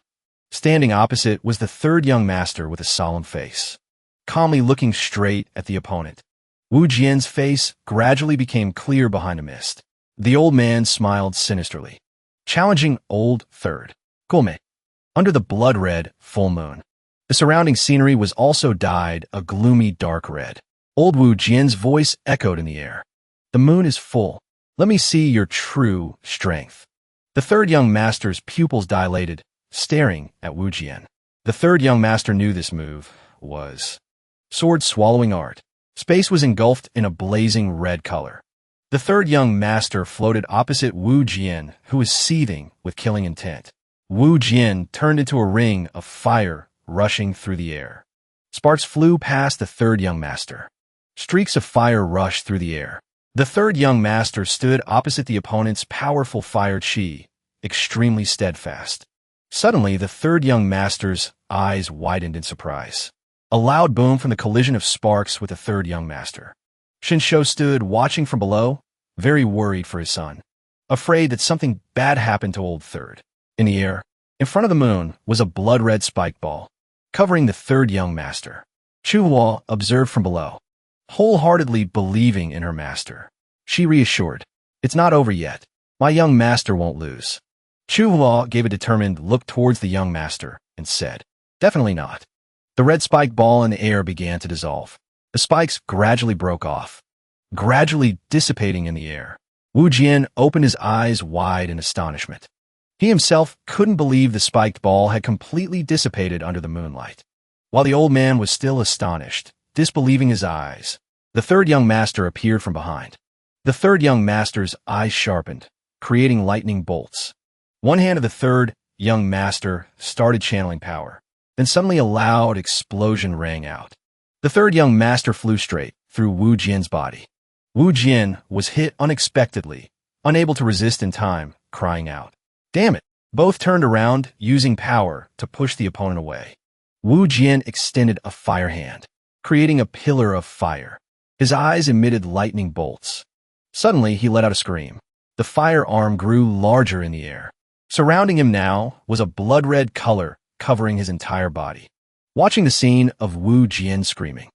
Standing opposite was the third young master with a solemn face, calmly looking straight at the opponent. Wu Jian's face gradually became clear behind a mist. The old man smiled sinisterly, challenging old third. "Kulme." Under the blood-red full moon, the surrounding scenery was also dyed a gloomy dark red. Old Wu Jian's voice echoed in the air. "The moon is full. Let me see your true strength." The third young master's pupils dilated, staring at Wu Jian. The third young master knew this move was sword-swallowing art. Space was engulfed in a blazing red color. The third young master floated opposite Wu Jian, who was seething with killing intent. Wu Jian turned into a ring of fire rushing through the air. Sparks flew past the third young master. Streaks of fire rushed through the air. The third young master stood opposite the opponent's powerful fire chi, extremely steadfast. Suddenly, the third young master's eyes widened in surprise. A loud boom from the collision of sparks with the third young master. Shinsho stood watching from below, very worried for his son, afraid that something bad happened to old third. In the air, in front of the moon, was a blood-red spike ball, covering the third young master. Chuhua observed from below, wholeheartedly believing in her master. She reassured, "It's not over yet. My young master won't lose." Chuhua gave a determined look towards the young master and said, "Definitely not." The red spike ball in the air began to dissolve. The spikes gradually broke off, gradually dissipating in the air. Wu Jian opened his eyes wide in astonishment. He himself couldn't believe the spiked ball had completely dissipated under the moonlight. While the old man was still astonished, disbelieving his eyes, the third young master appeared from behind. The third young master's eyes sharpened, creating lightning bolts. One hand of the third young master started channeling power. Then suddenly a loud explosion rang out. The third young master flew straight through Wu Jian's body. Wu Jian was hit unexpectedly, unable to resist in time, crying out, "Damn it!" Both turned around, using power to push the opponent away. Wu Jian extended a fire hand, creating a pillar of fire. His eyes emitted lightning bolts. Suddenly, he let out a scream. The fire arm grew larger in the air. Surrounding him now was a blood-red color covering his entire body. Watching the scene of Wu Jian screaming,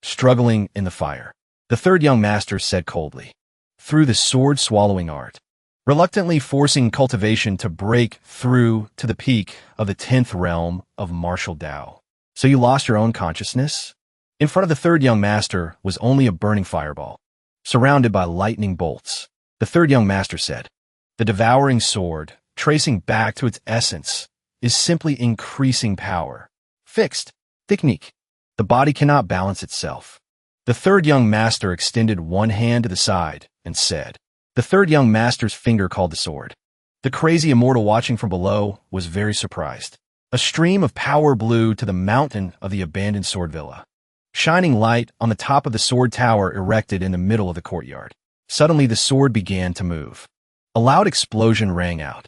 struggling in the fire, the third young master said coldly, "Through the sword-swallowing art, reluctantly forcing cultivation to break through to the peak of the 10th realm of martial Tao. So you lost your own consciousness?" In front of the third young master was only a burning fireball, surrounded by lightning bolts. The third young master said, "The devouring sword, tracing back to its essence, is simply increasing power. Fixed. Technique. The body cannot balance itself." The third young master extended one hand to the side and said, the third young master's finger called the sword. The crazy immortal watching from below was very surprised. A stream of power blew to the mountain of the abandoned sword villa, shining light on the top of the sword tower erected in the middle of the courtyard. Suddenly the sword began to move. A loud explosion rang out.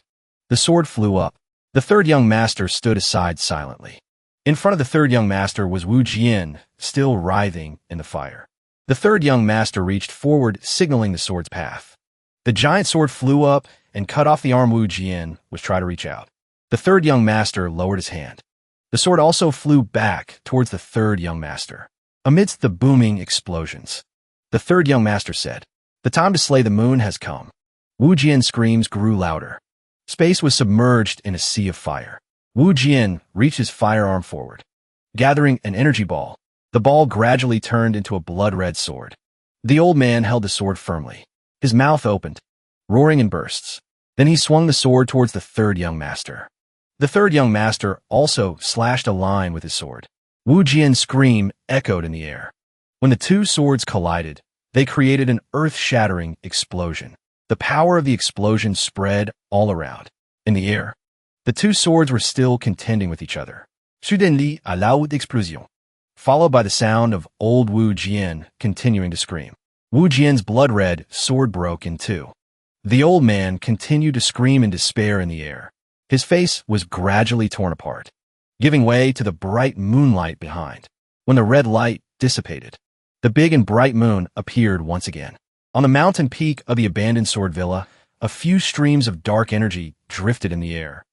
The sword flew up. The third young master stood aside silently. In front of the third young master was Wu Jian, still writhing in the fire. The third young master reached forward, signaling the sword's path. The giant sword flew up and cut off the arm Wu Jian was trying to reach out. The third young master lowered his hand. The sword also flew back towards the third young master. Amidst the booming explosions, the third young master said, "The time to slay the moon has come." Wu Jian's screams grew louder. Space was submerged in a sea of fire. Wu Jian reached his firearm forward. Gathering an energy ball, the ball gradually turned into a blood-red sword. The old man held the sword firmly. His mouth opened, roaring in bursts. Then he swung the sword towards the third young master. The third young master also slashed a line with his sword. Wu Jian's scream echoed in the air. When the two swords collided, they created an earth-shattering explosion. The power of the explosion spread all around. In the air, the two swords were still contending with each other. Suddenly, a loud explosion, followed by the sound of old Wu Jian continuing to scream. Wu Jian's blood-red sword broke in two. The old man continued to scream in despair in the air. His face was gradually torn apart, giving way to the bright moonlight behind. When the red light dissipated, the big and bright moon appeared once again. On the mountain peak of the abandoned sword villa, a few streams of dark energy drifted in the air.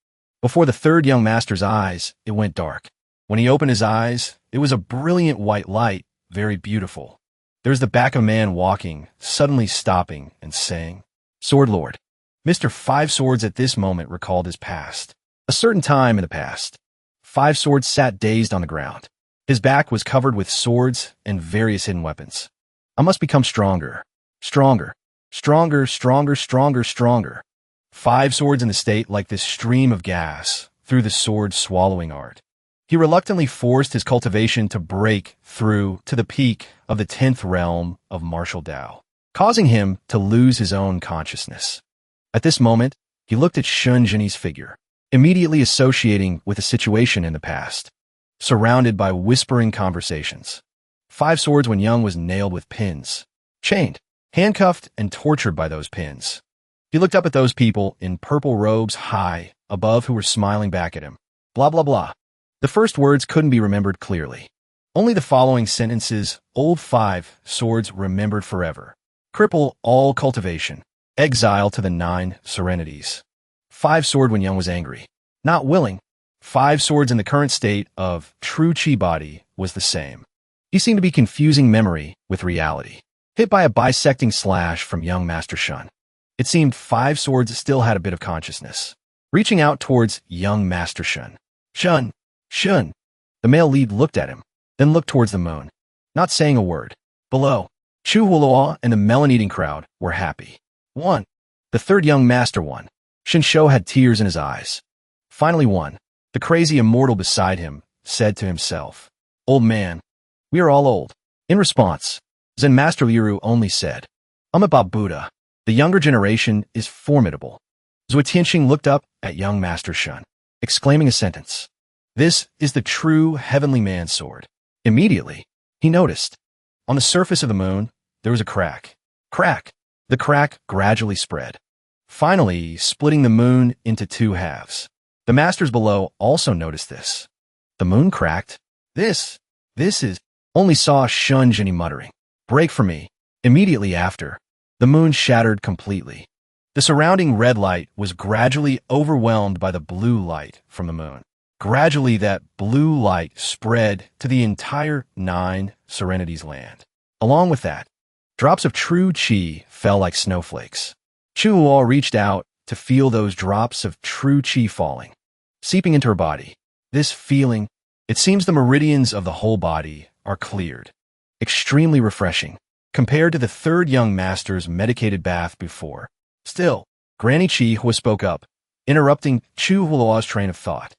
Before the third young master's eyes, it went dark. When he opened his eyes, it was a brilliant white light, very beautiful. There was the back of a man walking, suddenly stopping and saying, "Sword Lord." Mr. Five Swords at this moment recalled his past. A certain time in the past, Five Swords sat dazed on the ground. His back was covered with swords and various hidden weapons. "I must become stronger. Stronger. Stronger, stronger, stronger, stronger." Five Swords in the state like this stream of gas through the sword-swallowing art. He reluctantly forced his cultivation to break through to the peak of the 10th realm of martial Tao, causing him to lose his own consciousness. At this moment, he looked at Shun Jin's figure, immediately associating with a situation in the past, surrounded by whispering conversations. Five Swords when young was nailed with pins, chained, handcuffed, and tortured by those pins. He looked up at those people in purple robes high above who were smiling back at him. Blah, blah, blah. The first words couldn't be remembered clearly. Only the following sentences, old Five Swords remembered forever. Cripple all cultivation. Exile to the 9 serenities. Five Sword when young was angry, not willing. Five Swords in the current state of true chi body was the same. He seemed to be confusing memory with reality. Hit by a bisecting slash from young Master Shun. It seemed Five Swords still had a bit of consciousness. Reaching out towards young Master Shun. "Shun! Shun!" The male lead looked at him, then looked towards the moon, not saying a word. Below, Chu Huoloa and the melon-eating crowd were happy. One. The third young master won. Shinsho had tears in his eyes. Finally won. The crazy immortal beside him said to himself, "Old man, we are all old." In response, Zen Master Liru only said, about Buddha. The younger generation is formidable." Zui Tianxing looked up at young Master Shun, exclaiming a sentence. "This is the true heavenly man's sword." Immediately, he noticed. On the surface of the moon, there was a crack. Crack! The crack gradually spread, finally splitting the moon into two halves. The masters below also noticed this. The moon cracked. This is... Only saw Shun Jin muttering, "Break for me." Immediately after, the moon shattered completely. The surrounding red light was gradually overwhelmed by the blue light from the moon. Gradually, that blue light spread to the entire 9 Serenities land. Along with that, drops of true chi fell like snowflakes. Chuo reached out to feel those drops of true chi falling, seeping into her body. This feeling, it seems the meridians of the whole body are cleared. Extremely refreshing, compared to the third young master's medicated bath before. Still, Granny Chi Hua spoke up, interrupting Chu Hua's train of thought.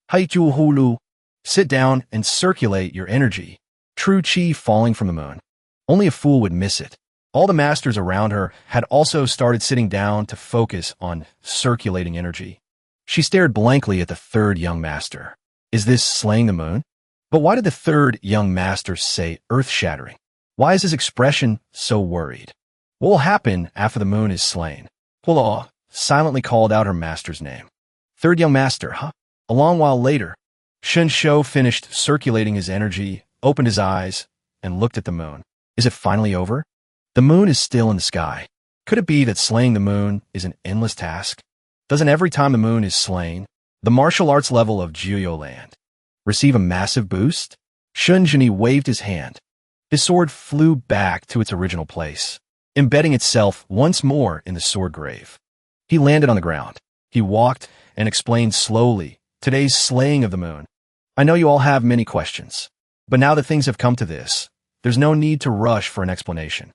Hai Chu Hulu, sit down and circulate your energy. True chi falling from the moon. Only a fool would miss it. All the masters around her had also started sitting down to focus on circulating energy. She stared blankly at the third young master. Is this slaying the moon? But why did the third young master say earth-shattering? Why is his expression so worried? What will happen after the moon is slain? Hula silently called out her master's name. Third young master, huh? A long while later, Shun Shou finished circulating his energy, opened his eyes, and looked at the moon. Is it finally over? The moon is still in the sky. Could it be that slaying the moon is an endless task? Doesn't every time the moon is slain, the martial arts level of Juyo Land receive a massive boost? Shun Jini waved his hand. His sword flew back to its original place, embedding itself once more in the sword grave. He landed on the ground. He walked and explained slowly today's slaying of the moon. I know you all have many questions, but now that things have come to this, there's no need to rush for an explanation.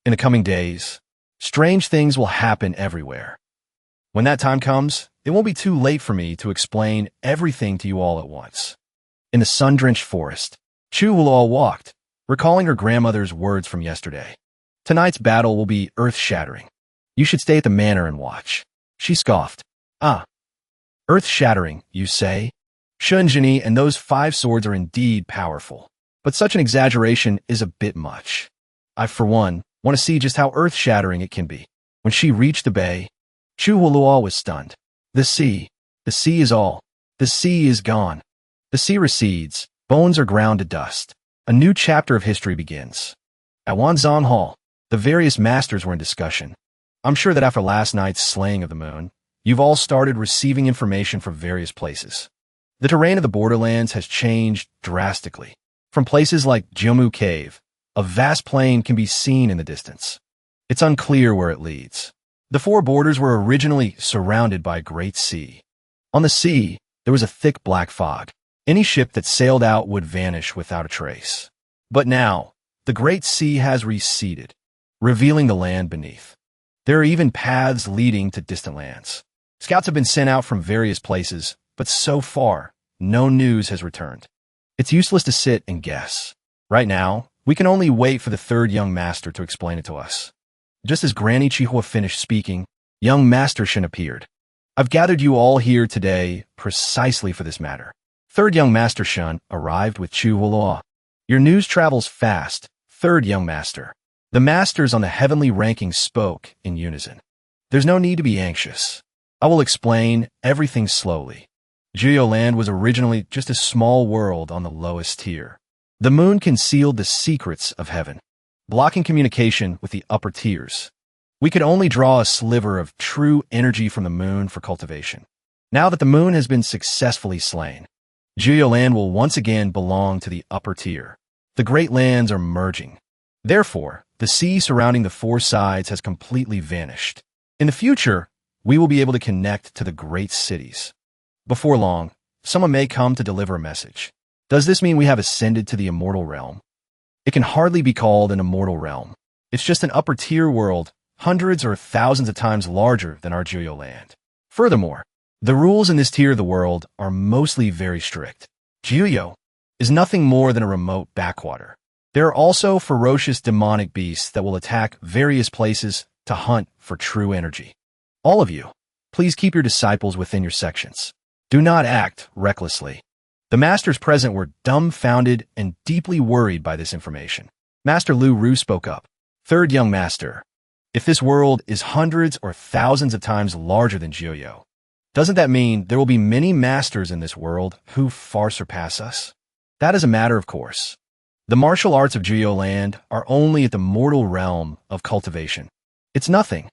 In the coming days, strange things will happen everywhere. When that time comes, it won't be too late for me to explain everything to you all at once. In the sun-drenched forest, Chu Hula walked, recalling her grandmother's words from yesterday. Tonight's battle will be earth-shattering. You should stay at the manor and watch. She scoffed. Ah. Earth-shattering, you say? Shunjini and those 5 swords are indeed powerful, but such an exaggeration is a bit much. I, for one, want to see just how earth-shattering it can be. When she reached the bay, Chu Hulua was stunned. The sea is all. The sea is gone. The sea recedes, bones are ground to dust. A new chapter of history begins. At Wanzan Hall, the various masters were in discussion. I'm sure that after last night's slaying of the moon, you've all started receiving information from various places. The terrain of the borderlands has changed drastically. From places like Jomu Cave, a vast plain can be seen in the distance. It's unclear where it leads. The 4 borders were originally surrounded by a great sea. On the sea, there was a thick black fog. Any ship that sailed out would vanish without a trace. But now, the great sea has receded, revealing the land beneath. There are even paths leading to distant lands. Scouts have been sent out from various places, but so far, no news has returned. It's useless to sit and guess. Right now, we can only wait for the third young master to explain it to us. Just as Granny Chihua finished speaking, young Master Shin appeared. I've gathered you all here today precisely for this matter. Third young Master Shun arrived with Chu Hulua. Your news travels fast, third young master. The masters on the heavenly rankings spoke in unison. There's no need to be anxious. I will explain everything slowly. Juyo Land was originally just a small world on the lowest tier. The moon concealed the secrets of heaven, blocking communication with the upper tiers. We could only draw a sliver of true energy from the moon for cultivation. Now that the moon has been successfully slain, Juyo Land will once again belong to the upper tier. The great lands are merging. Therefore, the sea surrounding the 4 sides has completely vanished. In the future, we will be able to connect to the great cities. Before long, someone may come to deliver a message. Does this mean we have ascended to the immortal realm? It can hardly be called an immortal realm. It's just an upper tier world, hundreds or thousands of times larger than our Juyo Land. Furthermore, the rules in this tier of the world are mostly very strict. Juyo is nothing more than a remote backwater. There are also ferocious demonic beasts that will attack various places to hunt for true energy. All of you, please keep your disciples within your sections. Do not act recklessly. The masters present were dumbfounded and deeply worried by this information. Master Lu Ru spoke up. Third young master, if this world is hundreds or thousands of times larger than Juyo, doesn't that mean there will be many masters in this world who far surpass us? That is a matter of course. The martial arts of Juyo Land are only at the mortal realm of cultivation. It's nothing.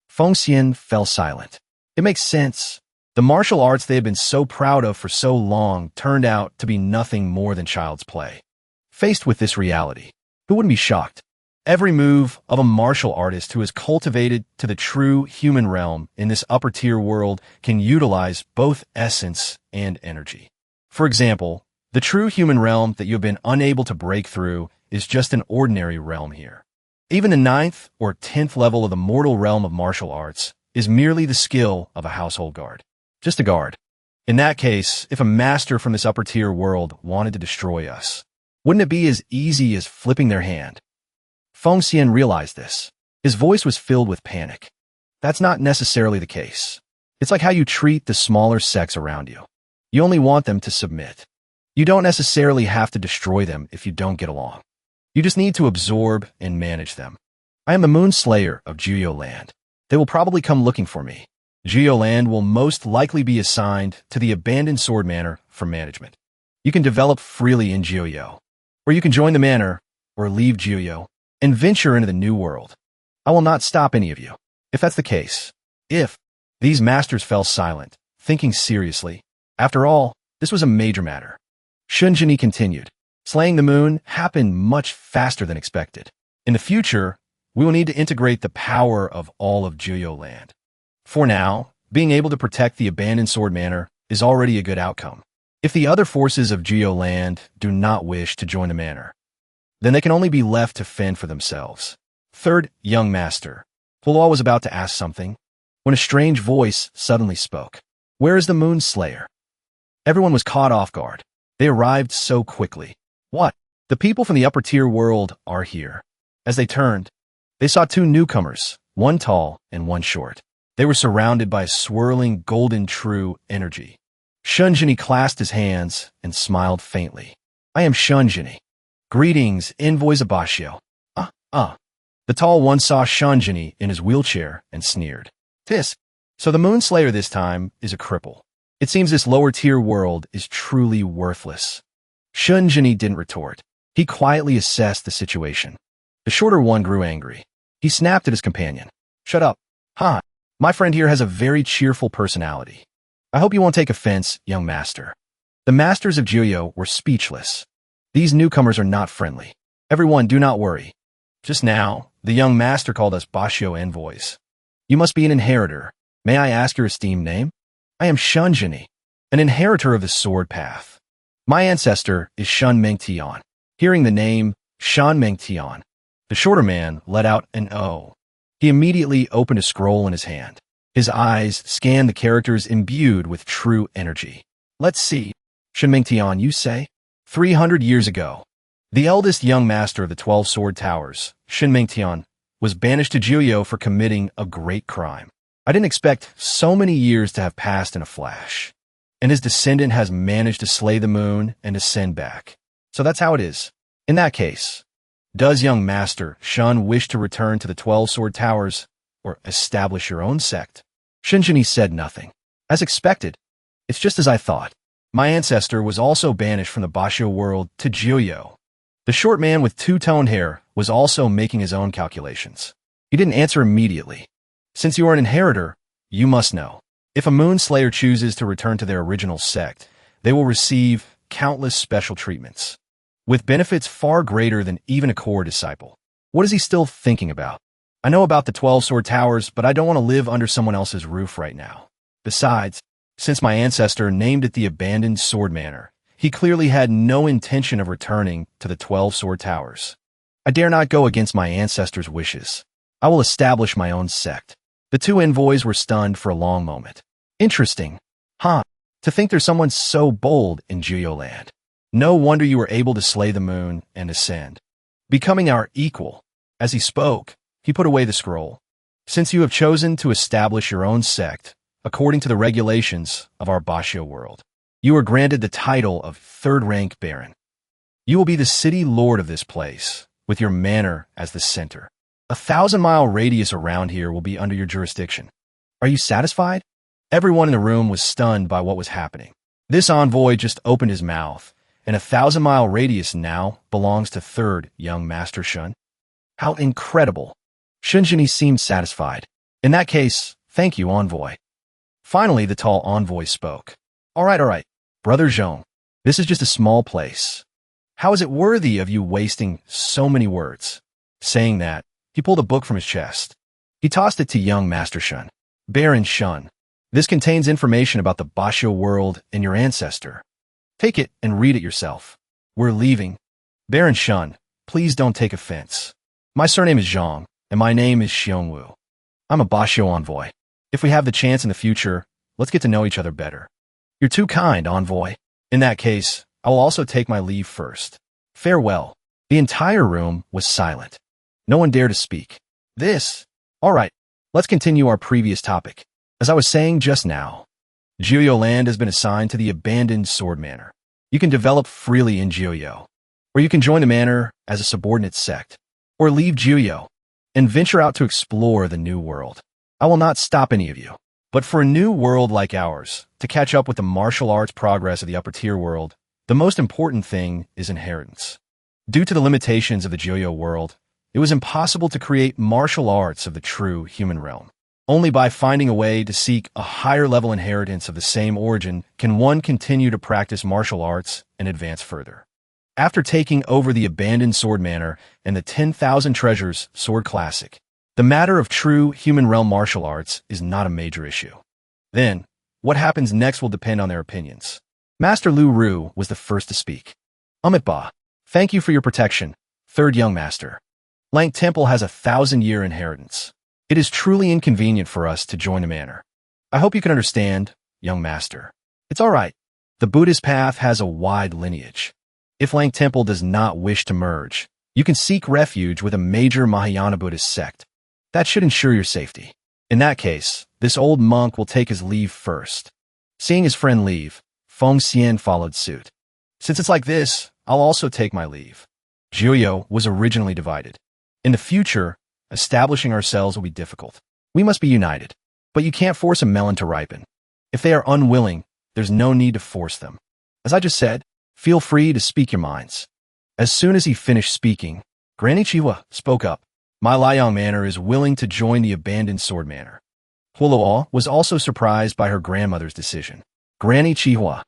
Feng Xian fell silent. It makes sense. The martial arts they had been so proud of for so long turned out to be nothing more than child's play. Faced with this reality, who wouldn't be shocked? Every move of a martial artist who is cultivated to the true human realm in this upper-tier world can utilize both essence and energy. For example, the true human realm that you have been unable to break through is just an ordinary realm here. Even the 9th or 10th level of the mortal realm of martial arts is merely the skill of a household guard. Just a guard. In that case, if a master from this upper-tier world wanted to destroy us, wouldn't it be as easy as flipping their hand? Feng Xian realized this. His voice was filled with panic. That's not necessarily the case. It's like how you treat the smaller sects around you. You only want them to submit. You don't necessarily have to destroy them if you don't get along. You just need to absorb and manage them. I am the Moon Slayer of Juyo Land. They will probably come looking for me. Juyo Land will most likely be assigned to the abandoned sword manor for management. You can develop freely in Juyo, or you can join the manor, or leave Juyo, and venture into the new world. I will not stop any of you. If that's the case, these masters fell silent, thinking seriously. After all, this was a major matter. Shunjini continued. Slaying the moon happened much faster than expected. In the future, we will need to integrate the power of all of Juyo Land. For now, being able to protect the abandoned sword manor is already a good outcome. If the other forces of Juyo Land do not wish to join the manor, then they can only be left to fend for themselves. Third young master. Hulao was about to ask something when a strange voice suddenly spoke. Where is the Moon Slayer? Everyone was caught off guard. They arrived so quickly. What? The people from the upper-tier world are here. As they turned, they saw two newcomers, one tall and one short. They were surrounded by a swirling golden true energy. Shunjini clasped his hands and smiled faintly. I am Shunjini. Greetings, envoys of Bashio. The tall one saw Shunjini in his wheelchair and sneered. Tisk. So the Moon Slayer this time is a cripple. It seems this lower-tier world is truly worthless. Shunjini didn't retort. He quietly assessed the situation. The shorter one grew angry. He snapped at his companion. Shut up. My friend here has a very cheerful personality. I hope you won't take offense, young master. The masters of Juyo were speechless. These newcomers are not friendly. Everyone, do not worry. Just now, the young master called us Bashio envoys. You must be an inheritor. May I ask your esteemed name? I am Shunjini, an inheritor of the sword path. My ancestor is Shun Mengtian. Hearing the name Shun Mengtian, the shorter man let out an O. He immediately opened a scroll in his hand. His eyes scanned the characters imbued with true energy. Let's see. Shun Mengtian, you say? 300 years ago, the eldest young master of the 12 Sword Towers, Shun Mengtian, was banished to Juyo for committing a great crime. I didn't expect so many years to have passed in a flash. And his descendant has managed to slay the moon and ascend back. So that's how it is. In that case, does young master Shun wish to return to the 12 Sword Towers or establish your own sect? Shunjini said nothing. As expected, it's just as I thought. My ancestor was also banished from the Bashio world to Juyo. The short man with two-toned hair was also making his own calculations. He didn't answer immediately. Since you are an inheritor, you must know. If a Moon Slayer chooses to return to their original sect, they will receive countless special treatments, with benefits far greater than even a core disciple. What is he still thinking about? I know about the 12 Sword Towers, but I don't want to live under someone else's roof right now. Besides, since my ancestor named it the Abandoned Sword Manor, he clearly had no intention of returning to the 12 Sword Towers. I dare not go against my ancestor's wishes. I will establish my own sect. The two envoys were stunned for a long moment. Interesting. To think there's someone so bold in Juyo Land. No wonder you were able to slay the moon and ascend, becoming our equal. As he spoke, he put away the scroll. Since you have chosen to establish your own sect, according to the regulations of our Bashio world, you are granted the title of third-rank Baron. You will be the city lord of this place, with your manor as the center. A 1,000-mile radius around here will be under your jurisdiction. Are you satisfied? Everyone in the room was stunned by what was happening. This envoy just opened his mouth, and a 1,000-mile radius now belongs to third young Master Shun. How incredible! Shunjini seemed satisfied. In that case, thank you, envoy. Finally, the tall envoy spoke. All right, Brother Zhong. This is just a small place. How is it worthy of you wasting so many words? Saying that, he pulled a book from his chest. He tossed it to young Master Shun. Baron Shun, this contains information about the Basho world and your ancestor. Take it and read it yourself. We're leaving. Baron Shun, please don't take offense. My surname is Zhang, and my name is Xiongwu. I'm a Basho envoy. If we have the chance in the future, let's get to know each other better. You're too kind, envoy. In that case, I will also take my leave first. Farewell. The entire room was silent. No one dared to speak. All right, let's continue our previous topic. As I was saying just now, Jiuyo land has been assigned to the abandoned sword manor. You can develop freely in Jiuyo, or you can join the manor as a subordinate sect, or leave Jiuyo and venture out to explore the new world. I will not stop any of you. But for a new world like ours, to catch up with the martial arts progress of the upper tier world, the most important thing is inheritance. Due to the limitations of the Jiuyo world, it was impossible to create martial arts of the true human realm. Only by finding a way to seek a higher level inheritance of the same origin can one continue to practice martial arts and advance further. After taking over the abandoned sword manor and the 10,000 treasures sword classic, the matter of true human realm martial arts is not a major issue. Then, what happens next will depend on their opinions. Master Lu Ru was the first to speak. Ba, thank you for your protection, third young master. Lang Temple has a 1,000-year inheritance. It is truly inconvenient for us to join the manor. I hope you can understand, young master. It's all right. The Buddhist path has a wide lineage. If Lang Temple does not wish to merge, you can seek refuge with a major Mahayana Buddhist sect. That should ensure your safety. In that case, this old monk will take his leave first. Seeing his friend leave, Feng Xian followed suit. Since it's like this, I'll also take my leave. Jiuyo was originally divided. In the future, establishing ourselves will be difficult. We must be united. But you can't force a melon to ripen. If they are unwilling, there's no need to force them. As I just said, feel free to speak your minds. As soon as he finished speaking, Granny Chihuahua spoke up. My Liang Manor is willing to join the abandoned sword manor. Huoluo was also surprised by her grandmother's decision. Granny Chihuahua.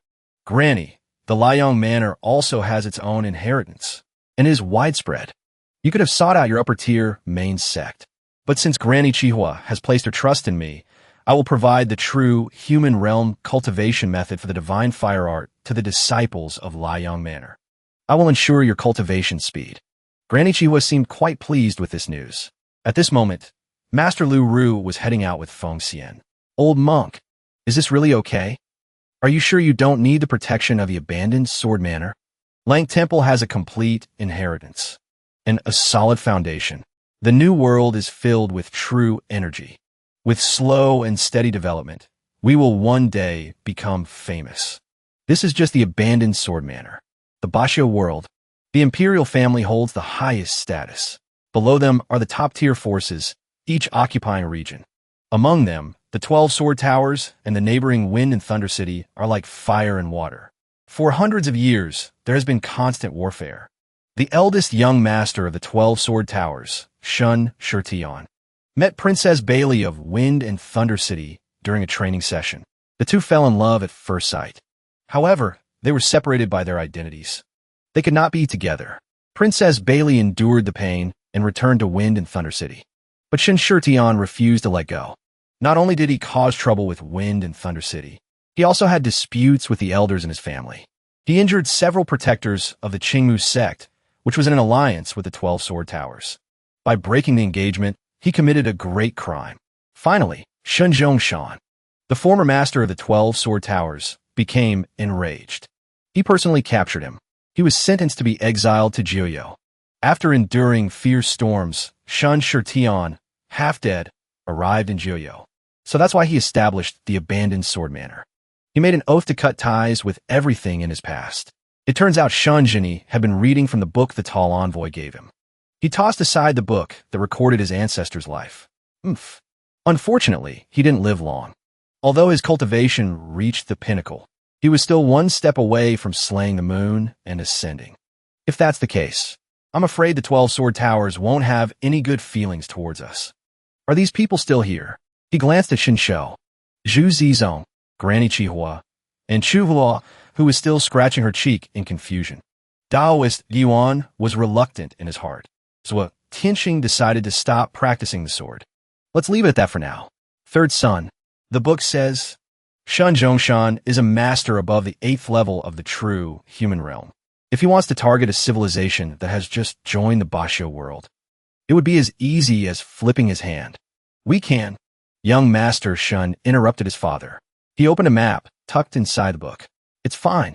Granny, the Liang Manor also has its own inheritance, and is widespread. You could have sought out your upper-tier main sect. But since Granny Chihuahua has placed her trust in me, I will provide the true human realm cultivation method for the divine fire art to the disciples of Liang Manor. I will ensure your cultivation speed. Granny Chihuahua seemed quite pleased with this news. At this moment, Master Lu Ru was heading out with Feng Xian. Old monk, is this really okay? Are you sure you don't need the protection of the abandoned sword manor? Lang Temple has a complete inheritance and a solid foundation. The new world is filled with true energy. With slow and steady development, we will one day become famous. This is just the abandoned sword manor. The Basho world. The imperial family holds the highest status. Below them are the top-tier forces, each occupying a region. Among them, the 12 sword towers and the neighboring Wind and Thunder City are like fire and water. For hundreds of years, there has been constant warfare. The eldest young master of the 12 sword towers, Shun Shurtion, met Princess Bailey of Wind and Thunder City during a training session. The two fell in love at first sight. However, they were separated by their identities. They could not be together. Princess Bailey endured the pain and returned to Wind and Thunder City. But Shun Shurtion refused to let go. Not only did he cause trouble with Wind and Thunder City, he also had disputes with the elders in his family. He injured several protectors of the Qingmu sect, which was in an alliance with the 12 sword towers. By breaking the engagement, he committed a great crime. Finally, Shun Zhongshan, the former master of the 12 sword towers, became enraged. He personally captured him. He was sentenced to be exiled to Jiuyo. After enduring fierce storms, Shun Shurtion, half dead, arrived in Jiuyo. So that's why he established the abandoned sword manor. He made an oath to cut ties with everything in his past. It turns out Shun Jini had been reading from the book the tall envoy gave him. He tossed aside the book that recorded his ancestor's life. Unfortunately, he didn't live long. Although his cultivation reached the pinnacle, he was still one step away from slaying the moon and ascending. If that's the case, I'm afraid the 12 sword towers won't have any good feelings towards us. Are these people still here? He glanced at Shinshou. Zhu Zizong, Granny Chihua, and Chu Hua, who was still scratching her cheek in confusion. Daoist Yuan was reluctant in his heart, so Tianxing decided to stop practicing the sword. Let's leave it at that for now. Third son. The book says, Shun Zhongshan is a master above the 8th level of the true human realm. If he wants to target a civilization that has just joined the Bashio world, it would be as easy as flipping his hand. We can. Young Master Shun interrupted his father. He opened a map tucked inside the book. It's fine.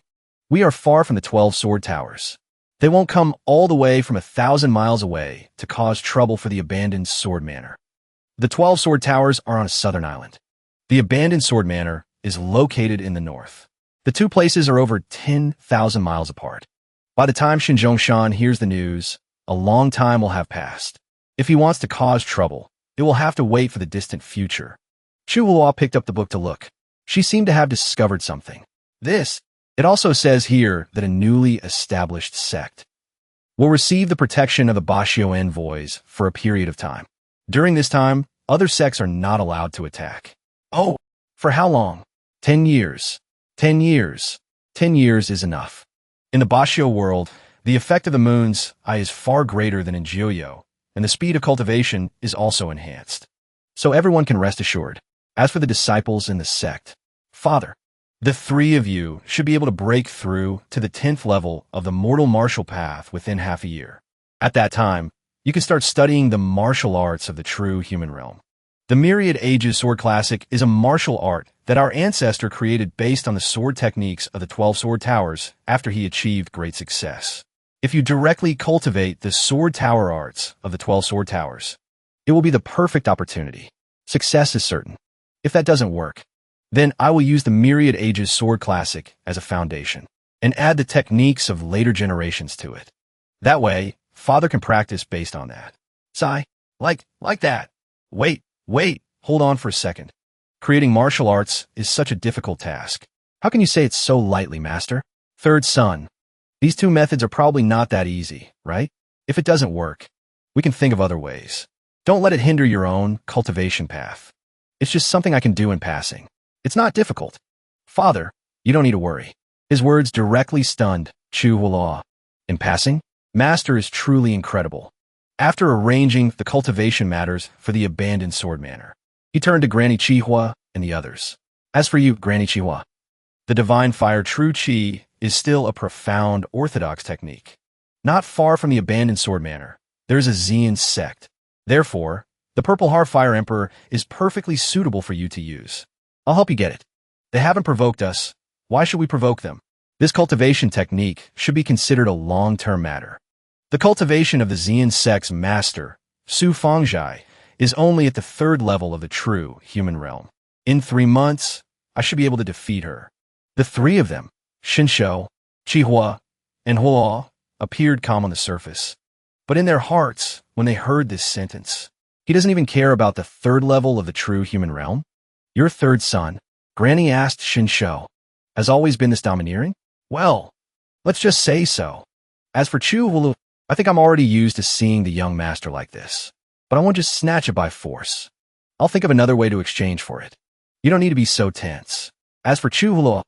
We are far from the 12 sword towers. They won't come all the way from 1,000 miles away to cause trouble for the abandoned sword manor. The 12 sword towers are on a southern island. The abandoned sword manor is located in the north. The two places are over 10,000 miles apart. By the time Shinzhongshan hears the news, a long time will have passed. If he wants to cause trouble, it will have to wait for the distant future. Chu Hua picked up the book to look. She seemed to have discovered something. It also says here that a newly established sect will receive the protection of the Bashio envoys for a period of time. During this time, other sects are not allowed to attack. Oh, for how long? 10 years. 10 years. 10 years is enough. In the Bashio world, the effect of the moon's eye is far greater than in Jiuyo, and the speed of cultivation is also enhanced. So everyone can rest assured. As for the disciples in the sect, Father, the three of you should be able to break through to the 10th level of the mortal martial path within half a year. At that time, you can start studying the martial arts of the true human realm. The Myriad Ages Sword Classic is a martial art that our ancestor created based on the sword techniques of the 12 sword towers after he achieved great success. If you directly cultivate the sword tower arts of the 12 sword towers, it will be the perfect opportunity. Success is certain. If that doesn't work, then I will use the Myriad Ages Sword Classic as a foundation and add the techniques of later generations to it. That way, Father can practice based on that. Sigh, like that. Wait, hold on for a second. Creating martial arts is such a difficult task. How can you say it so lightly, Master? Third son. These two methods are probably not that easy, right? If it doesn't work, we can think of other ways. Don't let it hinder your own cultivation path. It's just something I can do in passing. It's not difficult. Father, you don't need to worry. His words directly stunned Chu Hua. In passing, Master is truly incredible. After arranging the cultivation matters for the abandoned sword manor, he turned to Granny Chihua and the others. As for you, Granny Chihua, the divine fire true chi is still a profound orthodox technique. Not far from the abandoned sword manor, there is a Xian sect. Therefore, the Purple Heart Fire Emperor is perfectly suitable for you to use. I'll help you get it. They haven't provoked us. Why should we provoke them? This cultivation technique should be considered a long-term matter. The cultivation of the Xian sect's master, Su Fangzhai, is only at the 3rd level of the true human realm. In 3 months, I should be able to defeat her. The 3 of them, Shinshou, Chihua, and Hua, appeared calm on the surface. But in their hearts, when they heard this sentence, he doesn't even care about the 3rd level of the true human realm? Your third son, Granny asked Shinshou, has always been this domineering? Well, let's just say so. As for Chu Hulu, I think I'm already used to seeing the young master like this. But I won't just snatch it by force. I'll think of another way to exchange for it. You don't need to be so tense. As for Chu Hulu,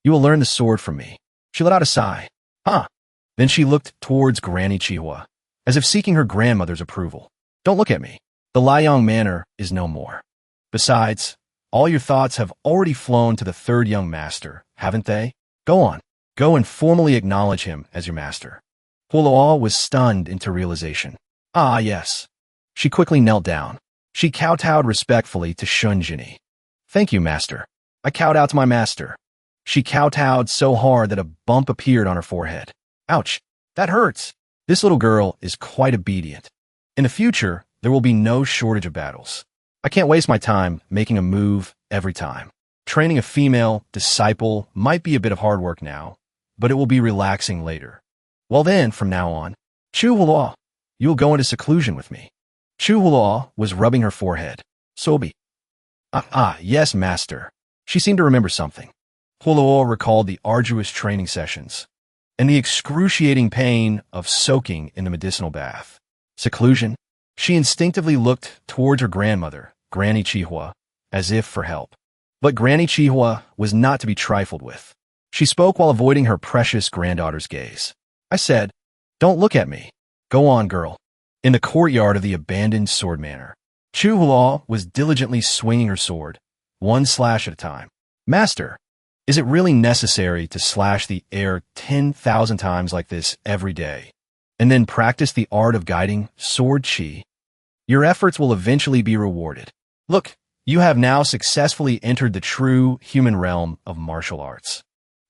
you will learn the sword from me. She let out a sigh. Huh. Then she looked towards Granny Chihua, as if seeking her grandmother's approval. Don't look at me. The Liang Manor is no more. Besides, all your thoughts have already flown to the 3rd young master, haven't they? Go on. Go and formally acknowledge him as your master. Huoluo was stunned into realization. Ah, yes. She quickly knelt down. She kowtowed respectfully to Shunjini. Thank you, master. I kowtowed to my master. She kowtowed so hard that a bump appeared on her forehead. Ouch, that hurts. This little girl is quite obedient. In the future, there will be no shortage of battles. I can't waste my time making a move every time. Training a female disciple might be a bit of hard work now, but it will be relaxing later. Well then, from now on, Chu Huluo, you will go into seclusion with me. Chu Huluo was rubbing her forehead. Sobi. Yes, master. She seemed to remember something. Huluo recalled the arduous training sessions and the excruciating pain of soaking in the medicinal bath. Seclusion? She instinctively looked towards her grandmother, Granny Chihua, as if for help. But Granny Chihua was not to be trifled with. She spoke while avoiding her precious granddaughter's gaze. I said, "Don't look at me. Go on, girl." In the courtyard of the abandoned sword manor, Chihua was diligently swinging her sword, one slash at a time. "Master, is it really necessary to slash the air 10,000 times like this every day, and then practice the art of guiding sword chi? Your efforts will eventually be rewarded. Look, you have now successfully entered the true human realm of martial arts.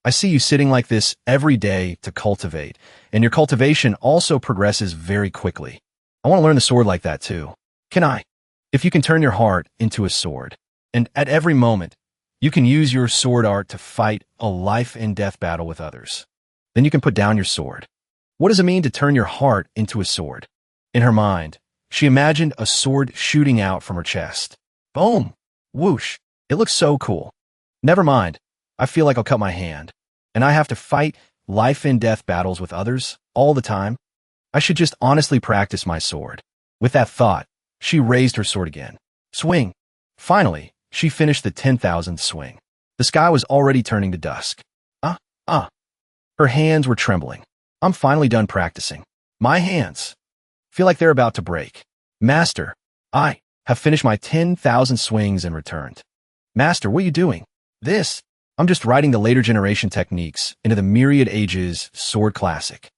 I see you sitting like this every day to cultivate, and your cultivation also progresses very quickly. I want to learn the sword like that too. Can I? If you can turn your heart into a sword, and at every moment, you can use your sword art to fight a life and death battle with others. Then you can put down your sword. What does it mean to turn your heart into a sword?" In her mind, she imagined a sword shooting out from her chest. Boom! Whoosh! It looks so cool. Never mind. I feel like I'll cut my hand. And I have to fight life and death battles with others all the time. I should just honestly practice my sword. With that thought, she raised her sword again. Swing! Finally, she finished the 10,000th swing. The sky was already turning to dusk. Her hands were trembling. I'm finally done practicing. My hands feel like they're about to break. "Master, I have finished my 10,000 swings and returned." "Master, what are you doing?" I'm just writing the later generation techniques into the Myriad Ages Sword Classic.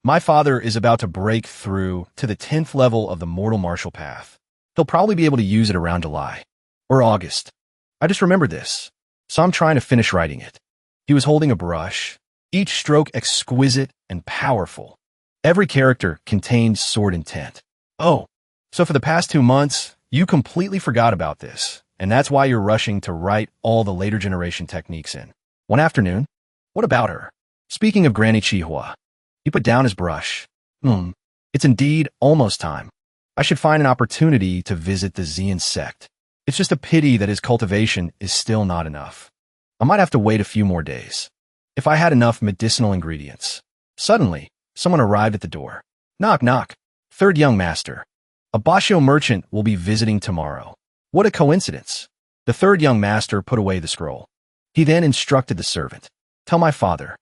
My father is about to break through to the 10th level of the Mortal Martial Path. He'll probably be able to use it around July or August. I just remembered this, so I'm trying to finish writing it. He was holding a brush, each stroke exquisite and powerful. Every character contained sword intent. "Oh, so for the past 2 months, you completely forgot about this, and that's why you're rushing to write all the later generation techniques in one afternoon? What about her?" Speaking of Granny Chihua, he put down his brush. It's indeed almost time. I should find an opportunity to visit the Xian sect. It's just a pity that his cultivation is still not enough. I might have to wait a few more days. If I had enough medicinal ingredients. Suddenly, someone arrived at the door. Knock, knock. Third young master. A Basho merchant will be visiting tomorrow. What a coincidence. The third young master put away the scroll. He then instructed the servant. "Tell my father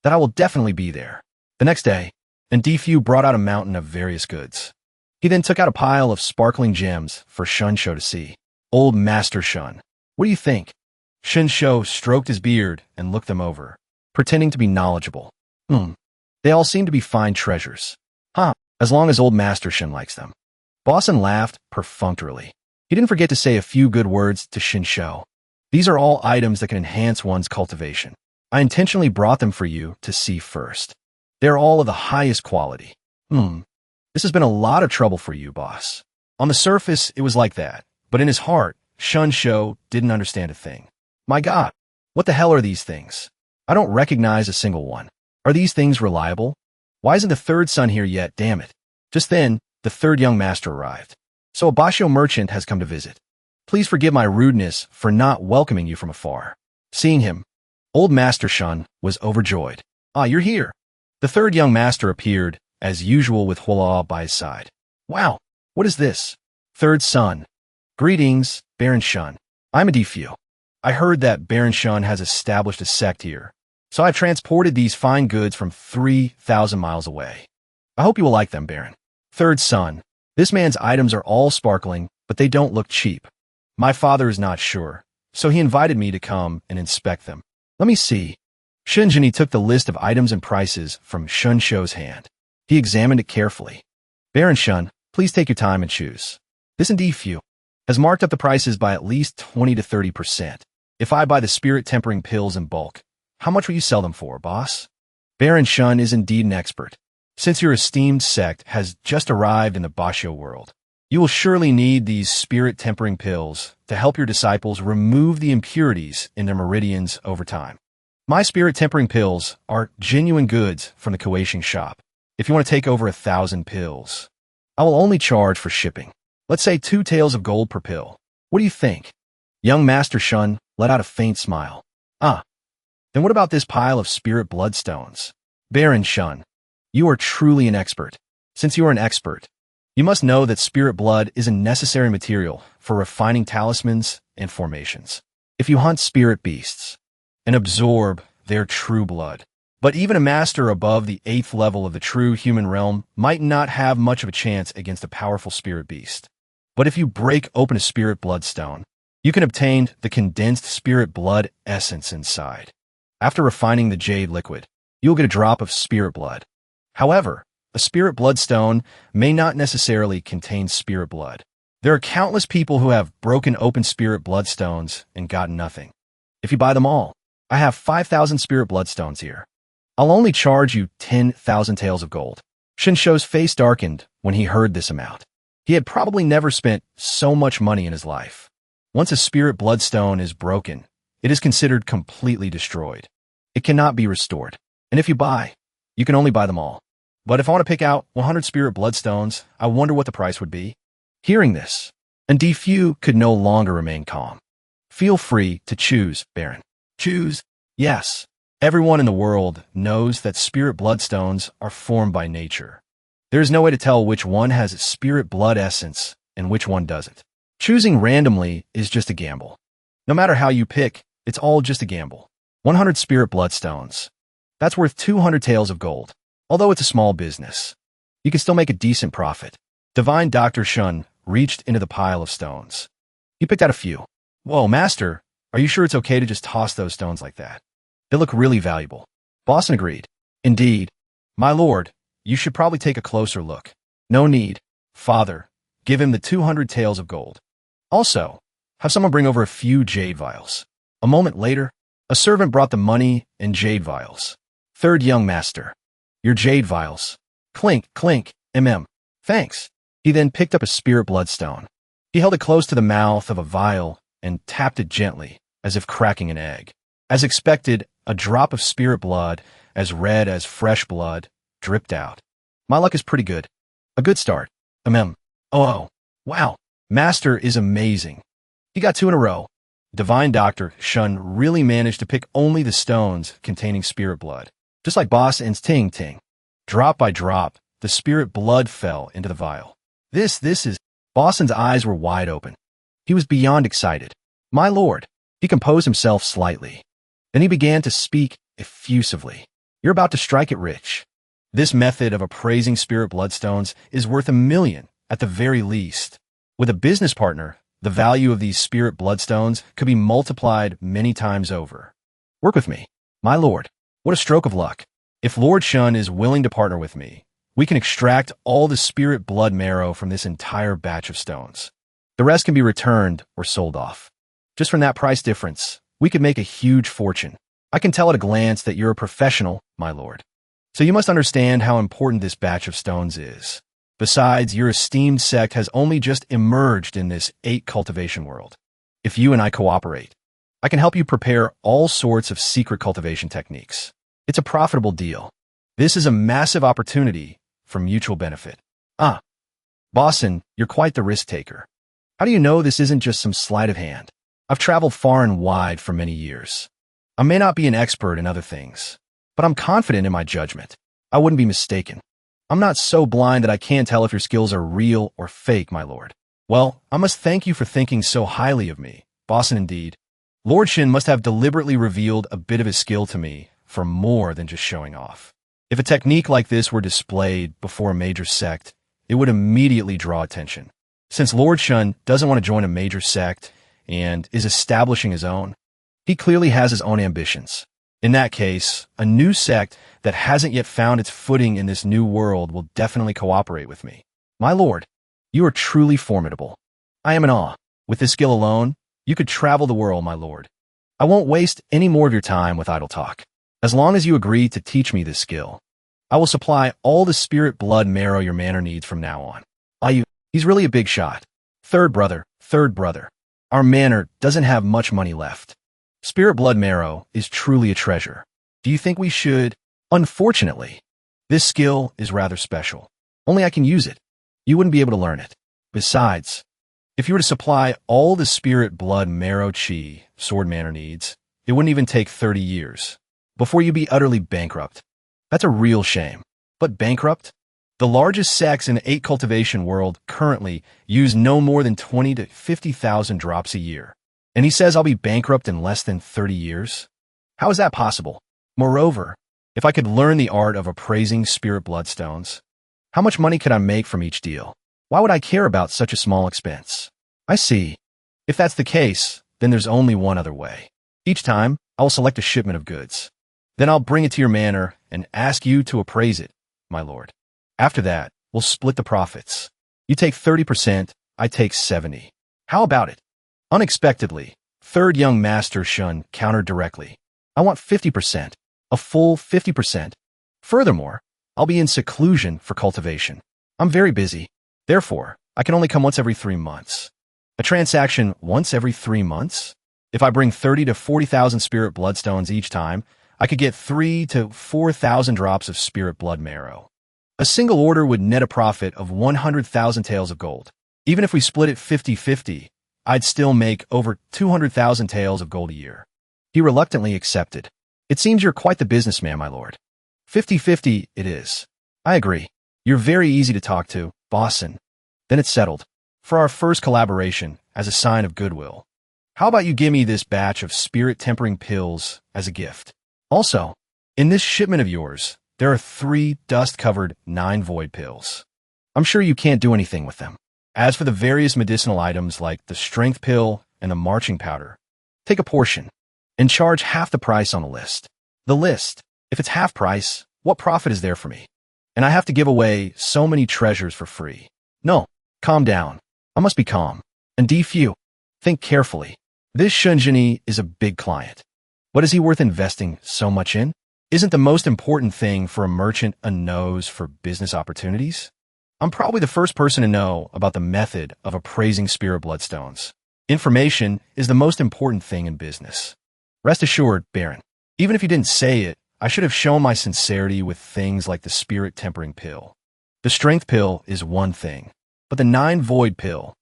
that I will definitely be there." The next day, Ndifu brought out a mountain of various goods. He then took out a pile of sparkling gems for Shunsho to see. "Old Master Shun, what do you think?" Shunsho stroked his beard and looked them over, pretending to be knowledgeable. They all seem to be fine treasures. As long as old Master Shun likes them." Bosson laughed perfunctorily. He didn't forget to say a few good words to Shunsho. "These are all items that can enhance one's cultivation. I intentionally brought them for you to see first. They're all of the highest quality." This has been a lot of trouble for you, boss." On the surface, it was like that, but in his heart, Shunsho didn't understand a thing. "My God, what the hell are these things? I don't recognize a single one. Are these things reliable? Why isn't the third son here yet, damn it?" Just then, the third young master arrived. "So a Basho merchant has come to visit. Please forgive my rudeness for not welcoming you from afar." Seeing him, old Master Shun was overjoyed. "You're here." The third young master appeared, as usual with Hua by his side. "Wow, what is this?" "Third son. Greetings, Baron Shun. I'm Ndifu. I heard that Baron Shun has established a sect here, so I've transported these fine goods from 3,000 miles away. I hope you will like them, Baron." "Third son, this man's items are all sparkling, but they don't look cheap. My father is not sure, so he invited me to come and inspect them. Let me see." Shinjini took the list of items and prices from Shunsho's hand. He examined it carefully. "Baron Shun, please take your time and choose. This Ndifu has marked up the prices by at least 20 to 30%. If I buy the spirit tempering pills in bulk, how much will you sell them for, boss?" Baron Shun is indeed an expert. "Since your esteemed sect has just arrived in the Basho world, you will surely need these spirit tempering pills to help your disciples remove the impurities in their meridians over time. My spirit tempering pills are genuine goods from the Kueishing shop. If you want to take over 1,000 pills, I will only charge for shipping. Let's say 2 taels of gold per pill. What do you think?" Young Master Shun let out a faint smile. Then what about this pile of spirit bloodstones?" "Baron Shun, you are truly an expert. Since you are an expert, you must know that spirit blood is a necessary material for refining talismans and formations. if you hunt spirit beasts and absorb their true blood. But even a master above the 8th level of the true human realm might not have much of a chance against a powerful spirit beast. But if you break open a spirit bloodstone, you can obtain the condensed spirit blood essence inside. After refining the jade liquid, you'll get a drop of spirit blood. However, a spirit bloodstone may not necessarily contain spirit blood. There are countless people who have broken open spirit bloodstones and gotten nothing. If you buy them all, I have 5,000 spirit bloodstones here. I'll only charge you 10,000 taels of gold. Shinsho's face darkened when he heard this amount. He had probably never spent so much money in his life. Once a spirit bloodstone is broken, it is considered completely destroyed. It cannot be restored. And if you buy, you can only buy them all. But if I want to pick out 100 spirit bloodstones, I wonder what the price would be. Hearing this, and Fu could no longer remain calm. Feel free to choose, Baron. Choose? Yes. Everyone in the world knows that spirit bloodstones are formed by nature. There is no way to tell which one has spirit blood essence and which one doesn't. Choosing randomly is just a gamble. No matter how you pick, it's all just a gamble. 100 spirit bloodstones. That's worth 200 taels of gold. Although it's a small business, you can still make a decent profit. Divine Dr. Shun reached into the pile of stones. He picked out a few. Whoa, Master, are you sure it's okay to just toss those stones like that? They look really valuable. Boston agreed. Indeed. My lord, you should probably take a closer look. No need. Father, give him the 200 taels of gold. Also, have someone bring over a few jade vials. A moment later, a servant brought the money and jade vials. Third young master. Your jade vials. Clink, clink, Thanks. He then picked up a spirit bloodstone. He held it close to the mouth of a vial and tapped it gently, as if cracking an egg. As expected, a drop of spirit blood, as red as fresh blood, dripped out. My luck is pretty good. A good start. Oh, wow. Master is amazing. He got 2 in a row. Divine Dr. Shun really managed to pick only the stones containing spirit blood. Just like Boss and Ting Ting. Drop by drop, the spirit blood fell into the vial. This is... Boston's eyes were wide open. He was beyond excited. My lord. He composed himself slightly. Then he began to speak effusively. You're about to strike it rich. This method of appraising spirit bloodstones is worth 1 million at the very least. With a business partner, the value of these spirit bloodstones could be multiplied many times over. Work with me. My lord. What a stroke of luck. If Lord Shun is willing to partner with me, we can extract all the spirit blood marrow from this entire batch of stones. The rest can be returned or sold off. Just from that price difference, we could make a huge fortune. I can tell at a glance that you're a professional, my lord. So you must understand how important this batch of stones is. Besides, your esteemed sect has only just emerged in this 8 cultivation world. If you and I cooperate, I can help you prepare all sorts of secret cultivation techniques. It's a profitable deal. This is a massive opportunity for mutual benefit. Boston, you're quite the risk taker. How do you know this isn't just some sleight of hand? I've traveled far and wide for many years. I may not be an expert in other things, but I'm confident in my judgment. I wouldn't be mistaken. I'm not so blind that I can't tell if your skills are real or fake, my lord. Well, I must thank you for thinking so highly of me. Boston indeed. Lord Shin must have deliberately revealed a bit of his skill to me for more than just showing off. If a technique like this were displayed before a major sect, it would immediately draw attention. Since Lord Shun doesn't want to join a major sect and is establishing his own, he clearly has his own ambitions. In that case, a new sect that hasn't yet found its footing in this new world will definitely cooperate with me. My lord, you are truly formidable. I am in awe. With this skill alone, you could travel the world, my lord. I won't waste any more of your time with idle talk. As long as you agree to teach me this skill, I will supply all the spirit blood marrow your manor needs from now on. He's really a big shot. Third brother. Our manor doesn't have much money left. Spirit blood marrow is truly a treasure. Do you think we should? Unfortunately, this skill is rather special. Only I can use it. You wouldn't be able to learn it. Besides, if you were to supply all the spirit blood marrow chi sword manor needs, it wouldn't even take 30 years before you'd be utterly bankrupt. That's a real shame. But bankrupt? The largest sects in the 8 cultivation world currently use no more than 20 to 50,000 drops a year. And he says I'll be bankrupt in less than 30 years? How is that possible? Moreover, if I could learn the art of appraising spirit bloodstones, how much money could I make from each deal? Why would I care about such a small expense? I see. If that's the case, then there's only one other way. Each time, I will select a shipment of goods. Then I'll bring it to your manor and ask you to appraise it, my lord. After that, we'll split the profits. You take 30%, I take 70. How about it? Unexpectedly, third young master Shun countered directly. I want 50%, a full 50%. Furthermore, I'll be in seclusion for cultivation. I'm very busy. Therefore, I can only come once every 3 months. A transaction once every 3 months? If I bring 30 to 40,000 spirit bloodstones each time, I could get 3 to 4,000 drops of spirit blood marrow. A single order would net a profit of 100,000 taels of gold. Even if we split it 50-50, I'd still make over 200,000 taels of gold a year. He reluctantly accepted. It seems you're quite the businessman, my lord. 50-50 it is. I agree. You're very easy to talk to, bossin. Then it's settled. For our first collaboration, as a sign of goodwill, how about you give me this batch of spirit-tempering pills as a gift? Also, in this shipment of yours, there are 3 dust-covered 9 void pills. I'm sure you can't do anything with them. As for the various medicinal items like the strength pill and the marching powder, take a portion and charge half the price on the list. The list, if it's half price, what profit is there for me? And I have to give away so many treasures for free. No, calm down. I must be calm. And D-Few, think carefully. This Shunjini is a big client. But is he worth investing so much in? Isn't the most important thing for a merchant a nose for business opportunities? I'm probably the first person to know about the method of appraising spirit bloodstones. Information is the most important thing in business. Rest assured, Baron, even if you didn't say it, I should have shown my sincerity with things like the spirit tempering pill. The strength pill is one thing, but the 9 void pill.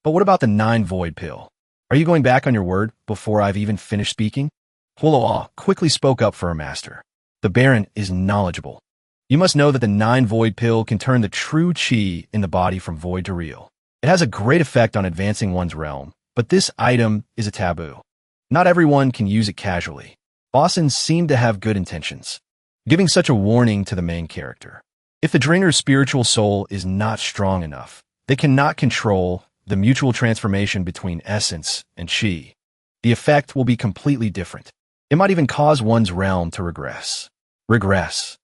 But what about the 9 void pill? Are you going back on your word before I've even finished speaking? Huoloa quickly spoke up for her master. The Baron is knowledgeable. You must know that the 9 void pill can turn the true chi in the body from void to real. It has a great effect on advancing one's realm, but this item is a taboo. Not everyone can use it casually. Bossins seem to have good intentions, giving such a warning to the main character. If the drinker's spiritual soul is not strong enough, they cannot control the mutual transformation between essence and chi. The effect will be completely different. It might even cause one's realm to regress. Regress.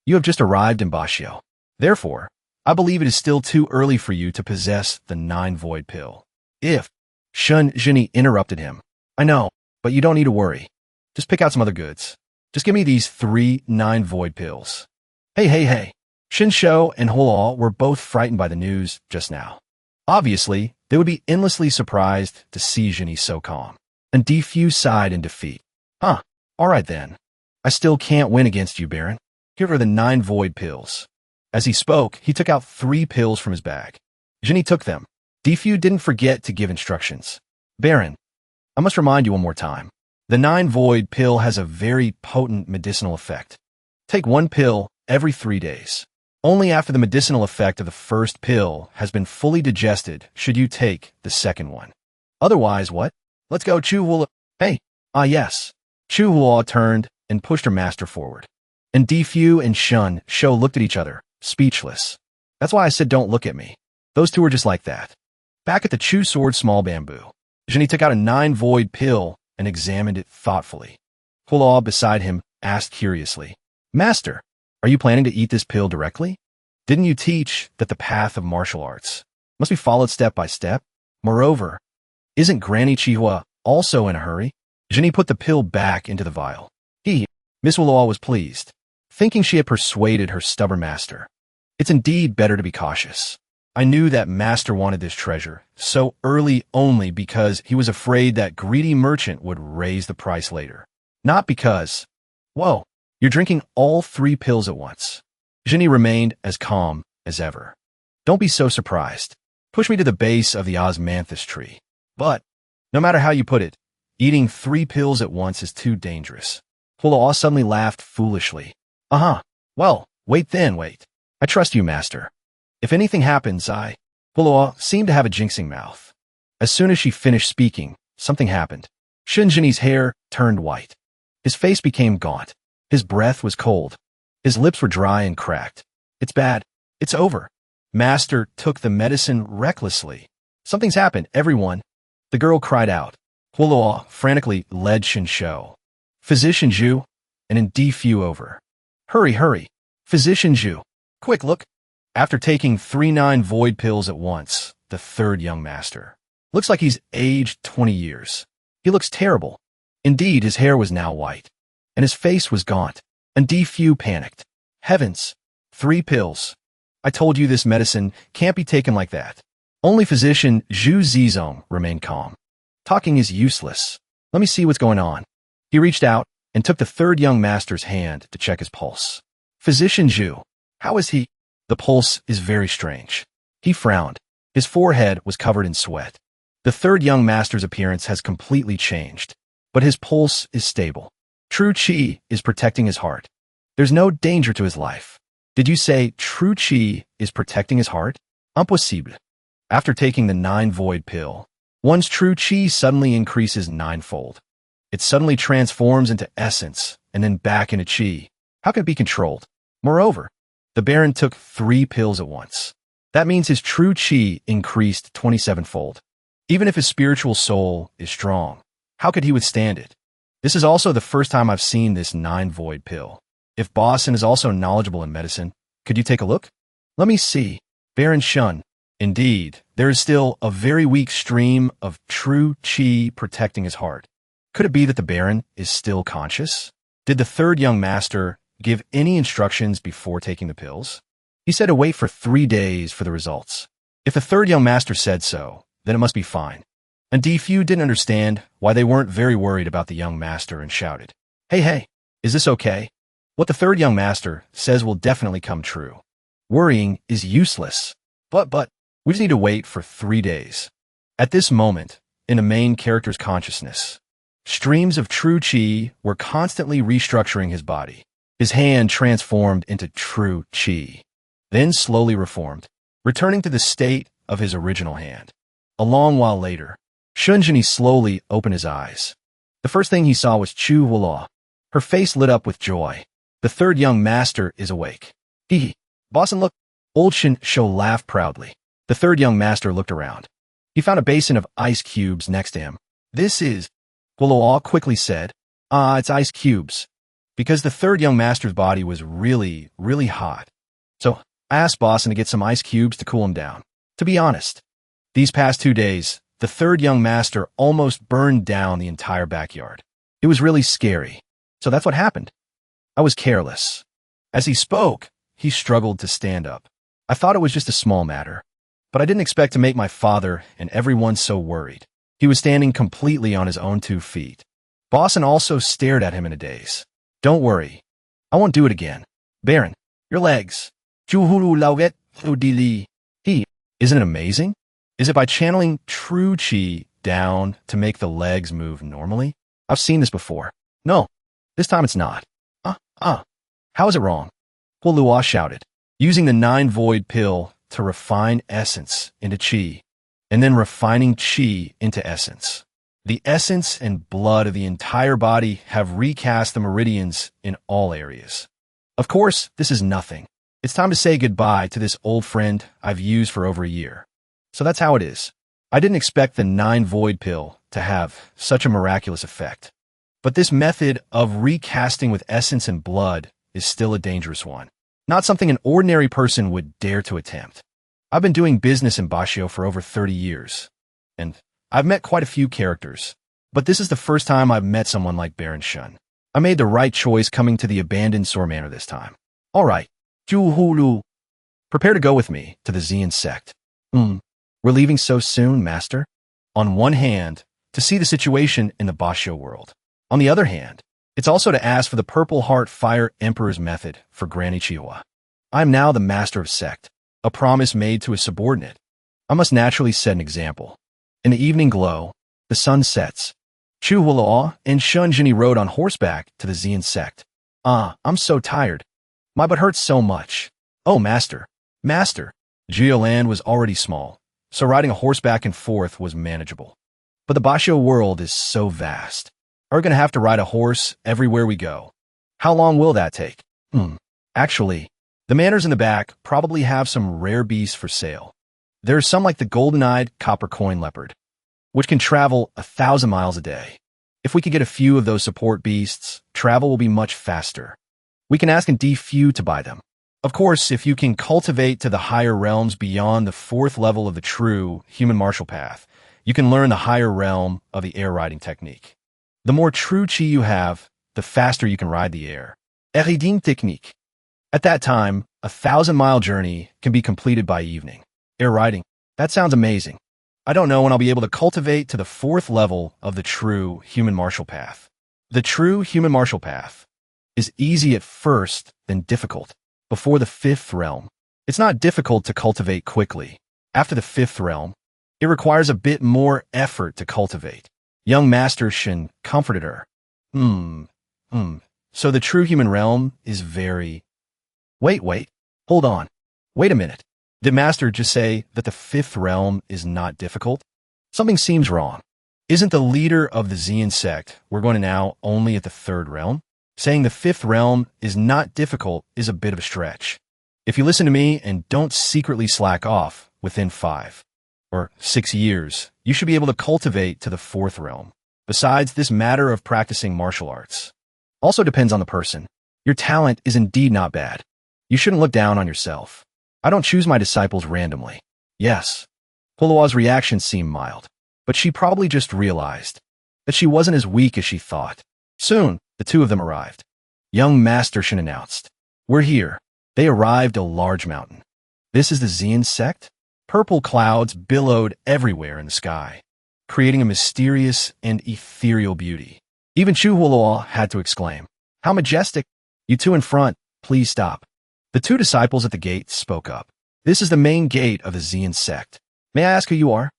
You have just arrived in Bashio. Therefore, I believe it is still too early for you to possess the 9 void pill. If Shun Jini interrupted him. I know, but you don't need to worry. Just pick out some other goods. Just give me these 3 9 void pills. Hey. Shin Shou and Huolao were both frightened by the news just now. Obviously, they would be endlessly surprised to see Jini so calm. And D-Few sighed in defeat. All right then. I still can't win against you, Baron. Here are the 9 void pills. As he spoke, he took out 3 pills from his bag. Jini took them. D-Few didn't forget to give instructions. Baron, I must remind you one more time. The 9 void pill has a very potent medicinal effect. Take 1 pill every 3 days. Only after the medicinal effect of the first pill has been fully digested should you take the second one. Otherwise, what? Let's go, Chu Hua. Hey, yes. Chu Hua turned and pushed her master forward. And D-Few and Shun Shou looked at each other, speechless. That's why I said don't look at me. Those two are just like that. Back at the Chu Sword Small Bamboo, Jini took out a 9 void pill and examined it thoughtfully. Huolao beside him asked curiously, Master, are you planning to eat this pill directly? Didn't you teach that the path of martial arts must be followed step by step? Moreover, isn't Granny Chihua also in a hurry? Jini put the pill back into the vial. Miss Huolao was pleased, thinking she had persuaded her stubborn master. It's indeed better to be cautious. I knew that master wanted this treasure so early only because he was afraid that greedy merchant would raise the price later. Not because, whoa, you're drinking all 3 pills at once. Jini remained as calm as ever. Don't be so surprised. Push me to the base of the osmanthus tree. But, no matter how you put it, eating 3 pills at once is too dangerous. Huolao suddenly laughed foolishly. Well, wait. I trust you, master. If anything happens, Huolao seemed to have a jinxing mouth. As soon as she finished speaking, something happened. Shinjini's hair turned white. His face became gaunt. His breath was cold. His lips were dry and cracked. It's bad. It's over. Master took the medicine recklessly. Something's happened, everyone. The girl cried out. Huoluo frantically led Shinsho. Physician Zhu, and in D-Few over. Hurry, hurry. Physician Zhu. Quick, look. After taking 3 void pills at once, the third young master. Looks like he's aged 20 years. He looks terrible. Indeed, his hair was now white, and his face was gaunt. And D-Few panicked. Heavens. 3 pills. I told you this medicine can't be taken like that. Only physician Zhu Zizong remained calm. Talking is useless. Let me see what's going on. He reached out and took the third young master's hand to check his pulse. Physician Zhu. How is he? The pulse is very strange. He frowned. His forehead was covered in sweat. The third young master's appearance has completely changed, but his pulse is stable. True Qi is protecting his heart. There's no danger to his life. Did you say true Qi is protecting his heart? Impossible. After taking the 9 void pill, one's true Qi suddenly increases 9-fold. It suddenly transforms into essence and then back into Qi. How can it be controlled? Moreover, the Baron took 3 pills at once. That means his true Qi increased 27-fold. Even if his spiritual soul is strong, how could he withstand it? This is also the first time I've seen this 9 void pill. If Boston is also knowledgeable in medicine, could you take a look? Let me see. Baron Shun. Indeed, there is still a very weak stream of true Qi protecting his heart. Could it be that the Baron is still conscious? Did the third young master give any instructions before taking the pills? He said to wait for 3 days for the results. If the third young master said so, then it must be fine. And D-Few didn't understand why they weren't very worried about the young master and shouted, Hey, hey, is this okay? What the third young master says will definitely come true. Worrying is useless. But, we just need to wait for 3 days. At this moment, in the main character's consciousness, streams of true Qi were constantly restructuring his body. His hand transformed into true Qi, then slowly reformed, returning to the state of his original hand. A long while later, Shunjini slowly opened his eyes. The first thing he saw was Chu Huoluo. Her face lit up with joy. The third young master is awake. Hee. Boston, look. Old Shinsho laughed proudly. The third young master looked around. He found a basin of ice cubes next to him. This is, Huoluo quickly said. It's ice cubes. Because the third young master's body was really, really hot. So I asked Boston to get some ice cubes to cool him down. To be honest, these past 2 days, the third young master almost burned down the entire backyard. It was really scary. So that's what happened. I was careless. As he spoke, he struggled to stand up. I thought it was just a small matter, but I didn't expect to make my father and everyone so worried. He was standing completely on his own 2 feet. Boston also stared at him in a daze. Don't worry. I won't do it again. Baron, your legs. He. Isn't it amazing? Is it by channeling true Qi down to make the legs move normally? I've seen this before. No, this time it's not. How is it wrong? Huoluo shouted, using the 9 void pill to refine essence into Qi, and then refining Qi into essence. The essence and blood of the entire body have recast the meridians in all areas. Of course, this is nothing. It's time to say goodbye to this old friend I've used for over a year. So that's how it is. I didn't expect the 9 void pill to have such a miraculous effect. But this method of recasting with essence and blood is still a dangerous one. Not something an ordinary person would dare to attempt. I've been doing business in Bashio for over 30 years, and I've met quite a few characters, but this is the first time I've met someone like Baron Shun. I made the right choice coming to the abandoned Sor Manor this time. All right, Juhulu, prepare to go with me to the Xian sect. We're leaving so soon, master? On one hand, to see the situation in the Bashio world. On the other hand, it's also to ask for the Purple Heart Fire Emperor's method for Granny Chihuahua. I am now the master of sect, a promise made to a subordinate. I must naturally set an example. In the evening glow, the sun sets. Chu Huoluo and Shunjini rode on horseback to the Xian sect. I'm so tired. My butt hurts so much. Oh, master. Master. Geoland was already small, so riding a horse back and forth was manageable. But the Basho world is so vast. Are we going to have to ride a horse everywhere we go? How long will that take? Actually, the manors in the back probably have some rare beasts for sale. There are some like the golden-eyed copper coin leopard, which can travel 1,000 miles a day. If we could get a few of those support beasts, travel will be much faster. We can ask and D-few to buy them. Of course, if you can cultivate to the higher realms beyond the 4th level of the true human martial path, you can learn the higher realm of the air riding technique. The more true chi you have, the faster you can ride the air. Riding technique. At that time, a 1,000-mile journey can be completed by evening. Air riding. That sounds amazing. I don't know when I'll be able to cultivate to the 4th level of the true human martial path. The true human martial path is easy at first, then difficult. Before the 5th realm, it's not difficult to cultivate quickly. After the 5th realm, it requires a bit more effort to cultivate. Young Master Shin comforted her. So the true human realm is very... Wait, hold on. Wait a minute. Did Master just say that the 5th realm is not difficult? Something seems wrong. Isn't the leader of the Xian sect we're going to now only at the 3rd realm? Saying the 5th realm is not difficult is a bit of a stretch. If you listen to me and don't secretly slack off within 5 or 6 years, you should be able to cultivate to the 4th realm. Besides, this matter of practicing martial arts also depends on the person. Your talent is indeed not bad. You shouldn't look down on yourself. I don't choose my disciples randomly. Yes, Hulua's reaction seemed mild, but she probably just realized that she wasn't as weak as she thought. Soon, the two of them arrived. Young Master Shin announced, "We're here." They arrived a large mountain. This is the Xian sect? Purple clouds billowed everywhere in the sky, creating a mysterious and ethereal beauty. Even Chu Hulua had to exclaim, "How majestic! You two in front, please stop." The two disciples at the gate spoke up. "This is the main gate of the Xian sect. May I ask who you are?"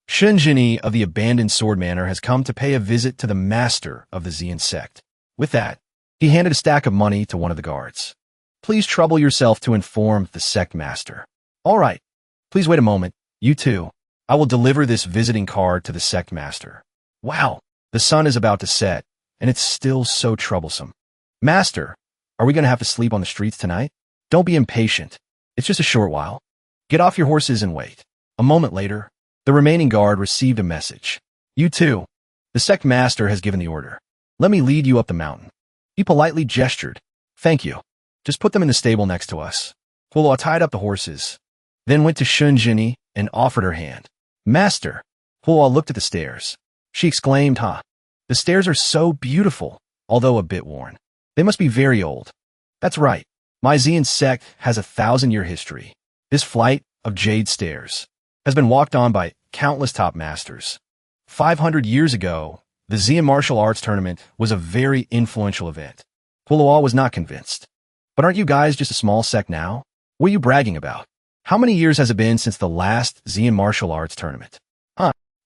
Shunjini of the abandoned sword manor has come to pay a visit to the master of the Xian sect. With that, he handed a stack of money to one of the guards. "Please trouble yourself to inform the sect master." "All right. Please wait a moment. You two. I will deliver this visiting card to the sect master." Wow, the sun is about to set, and it's still so troublesome. "Master, are we going to have to sleep on the streets tonight?" "Don't be impatient. It's just a short while. Get off your horses and wait." A moment later, the remaining guard received a message. "You two. The sect master has given the order. Let me lead you up the mountain." He politely gestured. "Thank you. Just put them in the stable next to us." Hulua tied up the horses, then went to Shunjini and offered her hand. "Master." Hulua looked at the stairs. She exclaimed, "The stairs are so beautiful, although a bit worn. They must be very old." "That's right. My Xian sect has a 1,000-year history. This flight of jade stairs has been walked on by countless top masters. 500 years ago, the Xian martial arts tournament was a very influential event." Hulua was not convinced. "But aren't you guys just a small sect now? What are you bragging about? How many years has it been since the last Xian martial arts tournament?"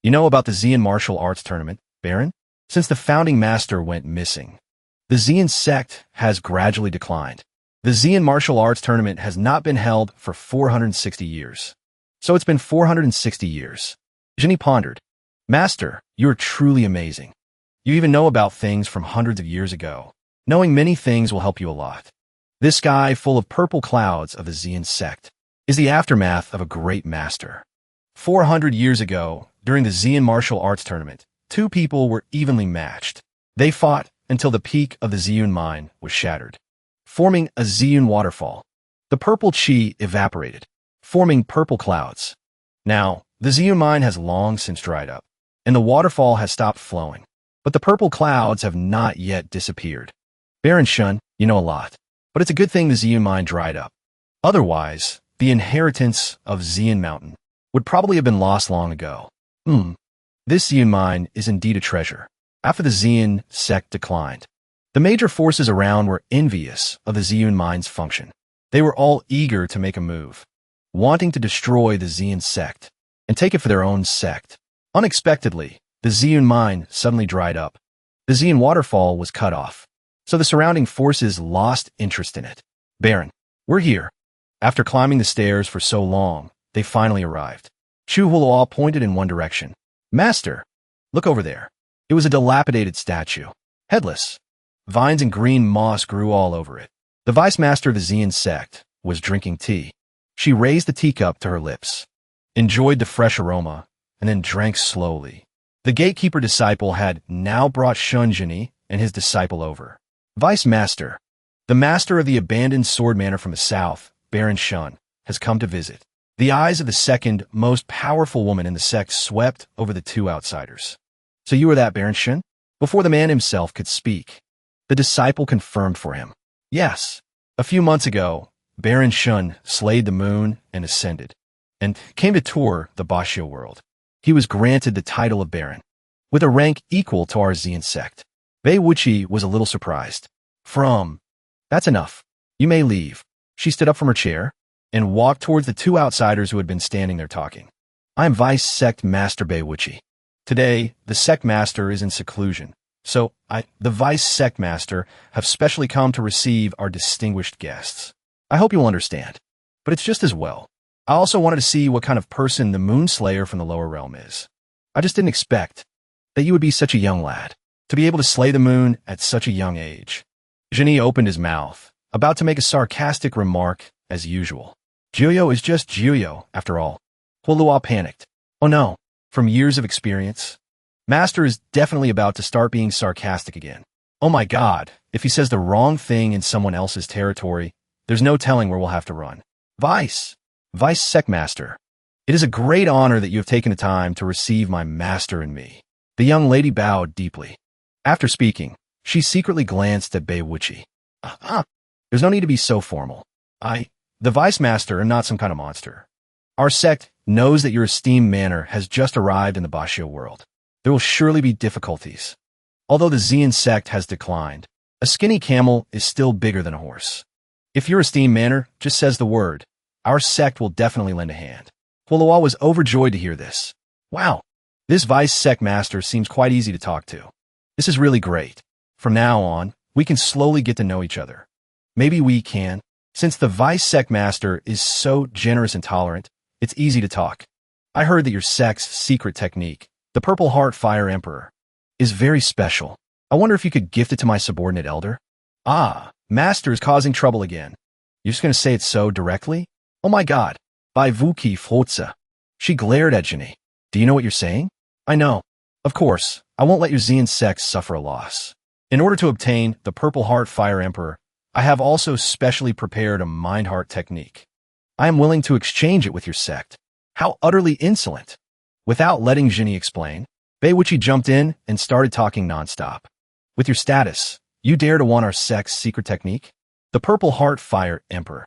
"You know about the Xian martial arts tournament, Baron? Since the founding master went missing, the Xian sect has gradually declined. The Xian martial arts tournament has not been held for 460 years. So it's been 460 years. Jinny pondered. "Master, you are truly amazing. You even know about things from hundreds of years ago. Knowing many things will help you a lot. This sky full of purple clouds of the Xian sect is the aftermath of a great master. 400 years ago, during the Xian martial arts tournament, two people were evenly matched. They fought until the peak of the Ziyun mine was shattered, forming a Ziyun waterfall. The purple chi evaporated, forming purple clouds. Now, the Ziyun mine has long since dried up, and the waterfall has stopped flowing. But the purple clouds have not yet disappeared. Baron Shun, you know a lot, but it's a good thing the Ziyun mine dried up. Otherwise, the inheritance of Xian Mountain would probably have been lost long ago. This Ziyun mine is indeed a treasure. After the Xian sect declined, the major forces around were envious of the Ziyun mine's function. They were all eager to make a move, wanting to destroy the Xian sect and take it for their own sect. Unexpectedly, the Ziyun mine suddenly dried up. The Xian waterfall was cut off, so the surrounding forces lost interest in it. "Baron, we're here." After climbing the stairs for so long, they finally arrived. Chu Hulua pointed in one direction. "Master, Look over there. It was a dilapidated statue. Headless. Vines and green moss grew all over it. The vice master of the Xian sect was drinking tea. She raised the teacup to her lips, enjoyed the fresh aroma, and then drank slowly. The gatekeeper disciple had now brought Shunjini and his disciple over. Vice Master, the master of the abandoned sword manor from the south, Baron Shun, has come to visit. The eyes of the second most powerful woman in the sect swept over the two outsiders. So you are that Baron Shun? Before the man himself could speak, the disciple confirmed for him. Yes, a few months ago, Baron Shun slayed the moon and ascended, and came to tour the Bashio world. He was granted the title of Baron, with a rank equal to our Xian sect. Bei Wuqi was a little surprised. That's enough. You may leave. She stood up from her chair and walked towards the two outsiders who had been standing there talking. I am Vice Sect Master Bei Wuqi. Today, the Sect Master is in seclusion, so the Vice Sect Master, have specially come to receive our distinguished guests. I hope you'll understand, but it's just as well. I also wanted to see what kind of person the Moon Slayer from the lower realm is. I just didn't expect that you would be such a young lad, to be able to slay the moon at such a young age. Genie opened his mouth, about to make a sarcastic remark as usual. Jiuyo is just Jiuyo, after all. Huolua panicked. Oh no, from years of experience, Master is definitely about to start being sarcastic again. Oh my god, if he says the wrong thing in someone else's territory, there's no telling where we'll have to run. Vice Sect Master, it is a great honor that you have taken the time to receive my master and me. The young lady bowed deeply. After speaking, she secretly glanced at Bei Wuqi. There's no need to be so formal. The Vice Master, am not some kind of monster. Our sect knows that your esteemed manor has just arrived in the Bashio world. There will surely be difficulties. Although the Xian sect has declined, a skinny camel is still bigger than a horse. If your esteemed manor just says the word, our sect will definitely lend a hand. Huolua was overjoyed to hear this. Wow, this Vice Sect Master seems quite easy to talk to. This is really great. From now on, we can slowly get to know each other. Maybe we can. Since the Vice Sect Master is so generous and tolerant, it's easy to talk. I heard that your sect's secret technique, the Purple Heart Fire Emperor, is very special. I wonder if you could gift it to my subordinate elder? Master is causing trouble again. You're just going to say it so directly? Oh my god. Bei Wuqi Flotza. She glared at Genie. Do you know what you're saying? I know. Of course, I won't let your Xian sect suffer a loss. In order to obtain the Purple Heart Fire Emperor, I have also specially prepared a mind heart technique. I am willing to exchange it with your sect. How utterly insolent. Without letting Genie explain, Bei Wuqi jumped in and started talking nonstop. With your status, you dare to want our sect's secret technique? The Purple Heart Fire Emperor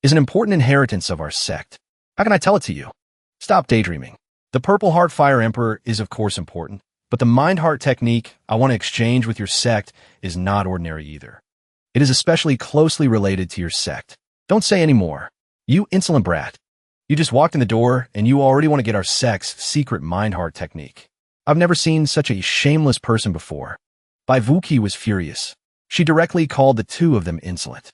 is an important inheritance of our sect. How can I tell it to you? Stop daydreaming. The Purple Heart Fire Emperor is of course important, but the mind heart technique I want to exchange with your sect is not ordinary either. It is especially closely related to your sect. Don't say any more. You insolent brat. You just walked in the door and you already want to get our sect's secret mind heart technique. I've never seen such a shameless person before. Bei Wuqi was furious. She directly called the two of them insolent.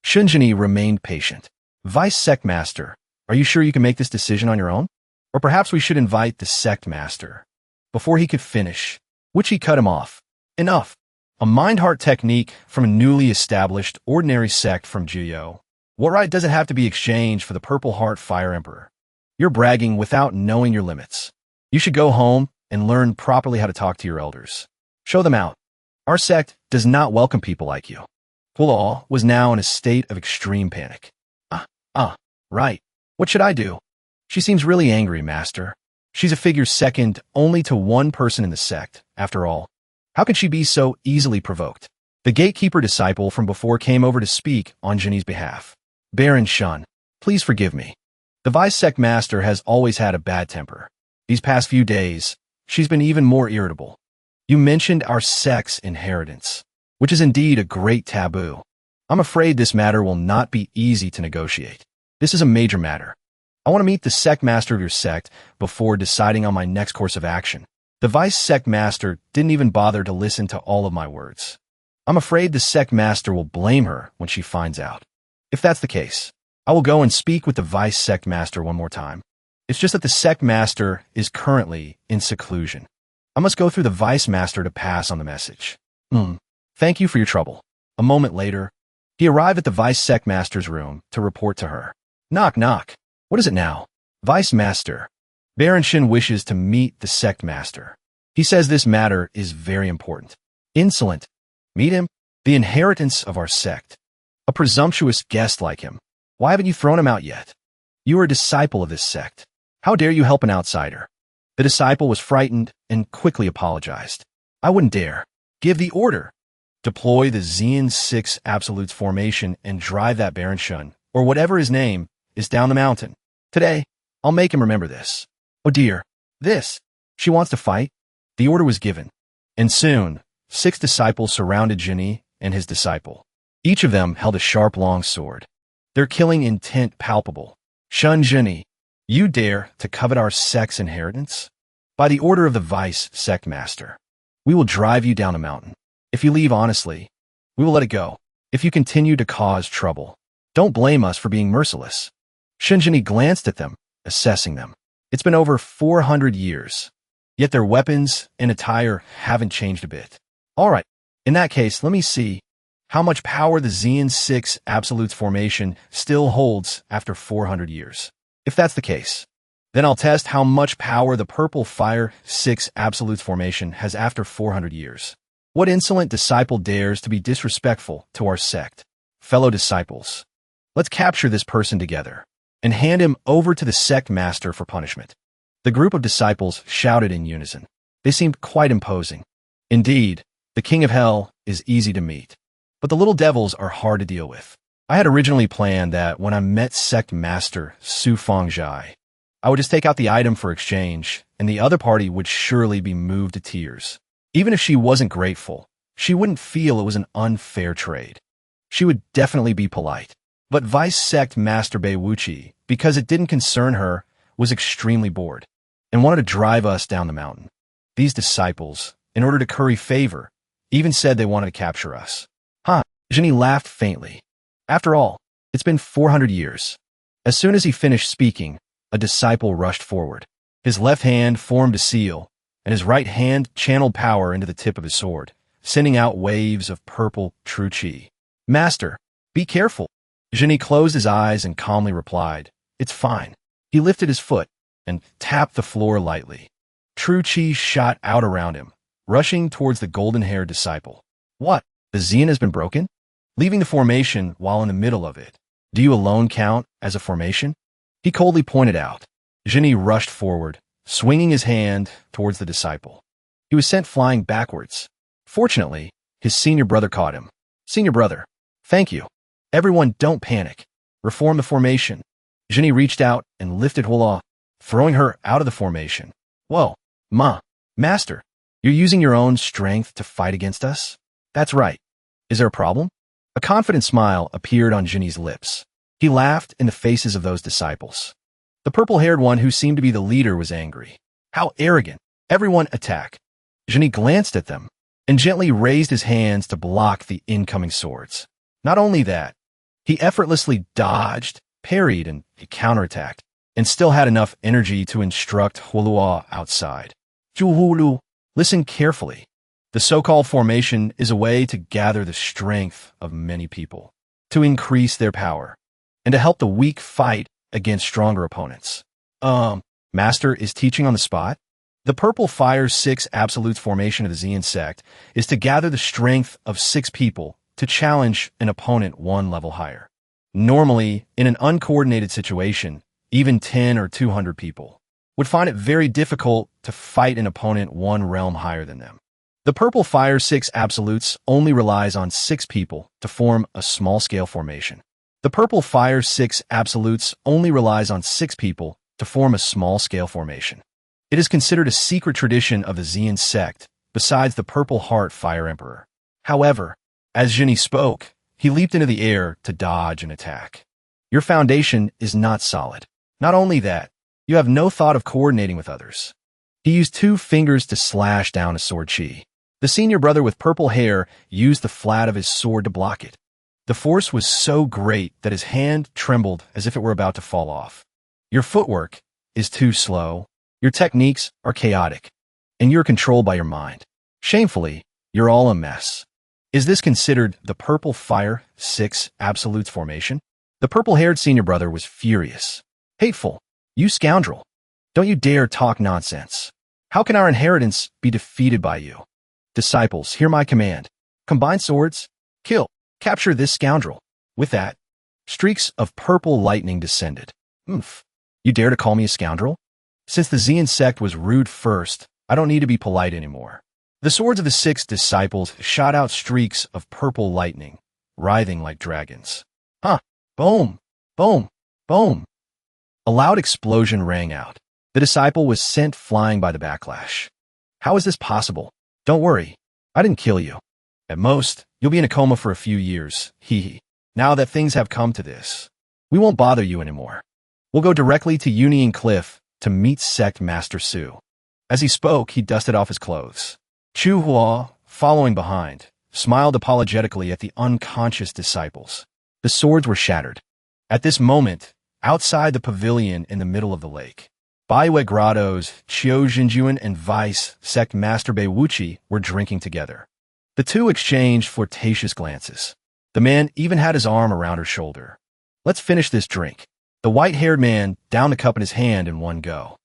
Shunjini remained patient. Vice Sect Master, are you sure you can make this decision on your own? Or perhaps we should invite the Sect Master. Before he could finish, Wuqi cut him off. Enough. A mind heart technique from a newly established ordinary sect from Jiuyo. What right does it have to be exchanged for the Purple Heart Fire Emperor? You're bragging without knowing your limits. You should go home and learn properly how to talk to your elders. Show them out. Our sect does not welcome people like you. Huolua was now in a state of extreme panic. Right. What should I do? She seems really angry, Master. She's a figure second only to one person in the sect, after all. How can she be so easily provoked? The gatekeeper disciple from before came over to speak on Genie's behalf. Baron Shun, please forgive me. The Vice Sect Master has always had a bad temper. These past few days, she's been even more irritable. You mentioned our sect's inheritance, which is indeed a great taboo. I'm afraid this matter will not be easy to negotiate. This is a major matter. I want to meet the Sect Master of your sect before deciding on my next course of action. The Vice Sect Master didn't even bother to listen to all of my words. I'm afraid the Sect Master will blame her when she finds out. If that's the case, I will go and speak with the Vice Sect Master one more time. It's just that the Sect Master is currently in seclusion. I must go through the Vice Master to pass on the message. Thank you for your trouble. A moment later, he arrived at the Vice Sect Master's room to report to her. Knock, knock. What is it now? Vice Master. Baron Shin wishes to meet the Sect Master. He says this matter is very important. Insolent. Meet him? The inheritance of our sect. A presumptuous guest like him. Why haven't you thrown him out yet? You are a disciple of this sect. How dare you help an outsider? The disciple was frightened and quickly apologized. I wouldn't dare. Give the order. Deploy the Xian 6 Absolutes formation and drive that Baron Shun, or whatever his name, is down the mountain. Today, I'll make him remember this. Oh dear. This. She wants to fight? The order was given. And soon, 6 disciples surrounded Jinni and his disciple. Each of them held a sharp long sword. Their killing intent palpable. Shun Jinni, you dare to covet our sect's inheritance? By the order of the Vice Sect Master, we will drive you down the mountain. If you leave honestly, we will let it go. If you continue to cause trouble, don't blame us for being merciless. Shun Jinni glanced at them, assessing them. It's been over 400 years, yet their weapons and attire haven't changed a bit. All right, in that case, let me see how much power the Xian 6 Absolutes formation still holds after 400 years. If that's the case, then I'll test how much power the Purple Fire 6 Absolutes formation has after 400 years. What insolent disciple dares to be disrespectful to our sect? Fellow disciples, let's capture this person together and hand him over to the sect master for punishment. The group of disciples shouted in unison. They seemed quite imposing. Indeed, the King of Hell is easy to meet, but the little devils are hard to deal with. I had originally planned that when I met Sect Master Su Fengjai, I would just take out the item for exchange, and the other party would surely be moved to tears. Even if she wasn't grateful, she wouldn't feel it was an unfair trade. She would definitely be polite. But Vice Sect Master Beiwuchi, because it didn't concern her, was extremely bored and wanted to drive us down the mountain. These disciples, in order to curry favor, even said they wanted to capture us. Jinni laughed faintly. After all, it's been 400 years. As soon as he finished speaking, a disciple rushed forward. His left hand formed a seal, and his right hand channeled power into the tip of his sword, sending out waves of purple true chi. Master, be careful. Jinni closed his eyes and calmly replied, It's fine. He lifted his foot and tapped the floor lightly. True chi shot out around him, rushing towards the golden-haired disciple. What? The Xian has been broken? Leaving the formation while in the middle of it, do you alone count as a formation? He coldly pointed out. Jinni rushed forward, swinging his hand towards the disciple. He was sent flying backwards. Fortunately, his senior brother caught him. Senior brother, thank you. Everyone don't panic. Reform the formation. Jinni reached out and lifted Hula, throwing her out of the formation. Whoa, Master, you're using your own strength to fight against us? That's right. Is there a problem? A confident smile appeared on Jinni's lips. He laughed in the faces of those disciples. The purple-haired one who seemed to be the leader was angry. How arrogant. Everyone attack. Jinni glanced at them and gently raised his hands to block the incoming swords. Not only that, he effortlessly dodged, parried, and counterattacked, and still had enough energy to instruct Hulua outside. Juhulu, listen carefully. The so-called formation is a way to gather the strength of many people, to increase their power, and to help the weak fight against stronger opponents. Master is teaching on the spot? The Purple Fire 6 Absolutes formation of the Xian sect is to gather the strength of 6 people to challenge an opponent 1 level higher. Normally, in an uncoordinated situation, even 10 or 200 people would find it very difficult to fight an opponent 1 realm higher than them. The Purple Fire 6 Absolutes only relies on 6 people to form a small-scale formation. The Purple Fire 6 Absolutes only relies on 6 people to form a small-scale formation. It is considered a secret tradition of the Xian sect, besides the Purple Heart Fire Emperor. However, as Jinni spoke, he leaped into the air to dodge and attack. Your foundation is not solid. Not only that, you have no thought of coordinating with others. He used 2 fingers to slash down a sword chi. The senior brother with purple hair used the flat of his sword to block it. The force was so great that his hand trembled as if it were about to fall off. Your footwork is too slow. Your techniques are chaotic. and you're controlled by your mind. Shamefully, you're all a mess. Is this considered the Purple Fire 6 Absolutes formation? The purple-haired senior brother was furious. Hateful. You scoundrel. Don't you dare talk nonsense. How can our inheritance be defeated by you? Disciples, hear my command. Combine swords. Kill. Capture this scoundrel. With that, streaks of purple lightning descended. Oomph. You dare to call me a scoundrel? Since the Xian sect was rude first, I don't need to be polite anymore. The swords of the 6 disciples shot out streaks of purple lightning, writhing like dragons. Huh. Boom. Boom. Boom. A loud explosion rang out. The disciple was sent flying by the backlash. How is this possible? Don't worry. I didn't kill you. At most, you'll be in a coma for a few years. Hee hee. Now that things have come to this, we won't bother you anymore. We'll go directly to Union Cliff to meet Sect Master Su. As he spoke, he dusted off his clothes. Chu Hua, following behind, smiled apologetically at the unconscious disciples. The swords were shattered. At this moment, outside the pavilion in the middle of the lake, Baiwei Grotto's Chiu Jinjuan and Vice Sect Master Bei Wuchi were drinking together. The two exchanged flirtatious glances. The man even had his arm around her shoulder. Let's finish this drink. The white-haired man downed the cup in his hand in one go.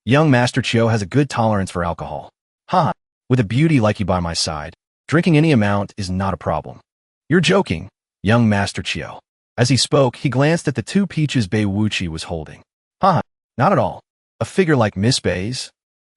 Young Master Chiu has a good tolerance for alcohol. Ha! With a beauty like you by my side, drinking any amount is not a problem. You're joking, young Master Chiu. As he spoke, he glanced at the two peaches Bei Wuchi was holding. Ha! Not at all. A figure like Miss Bei's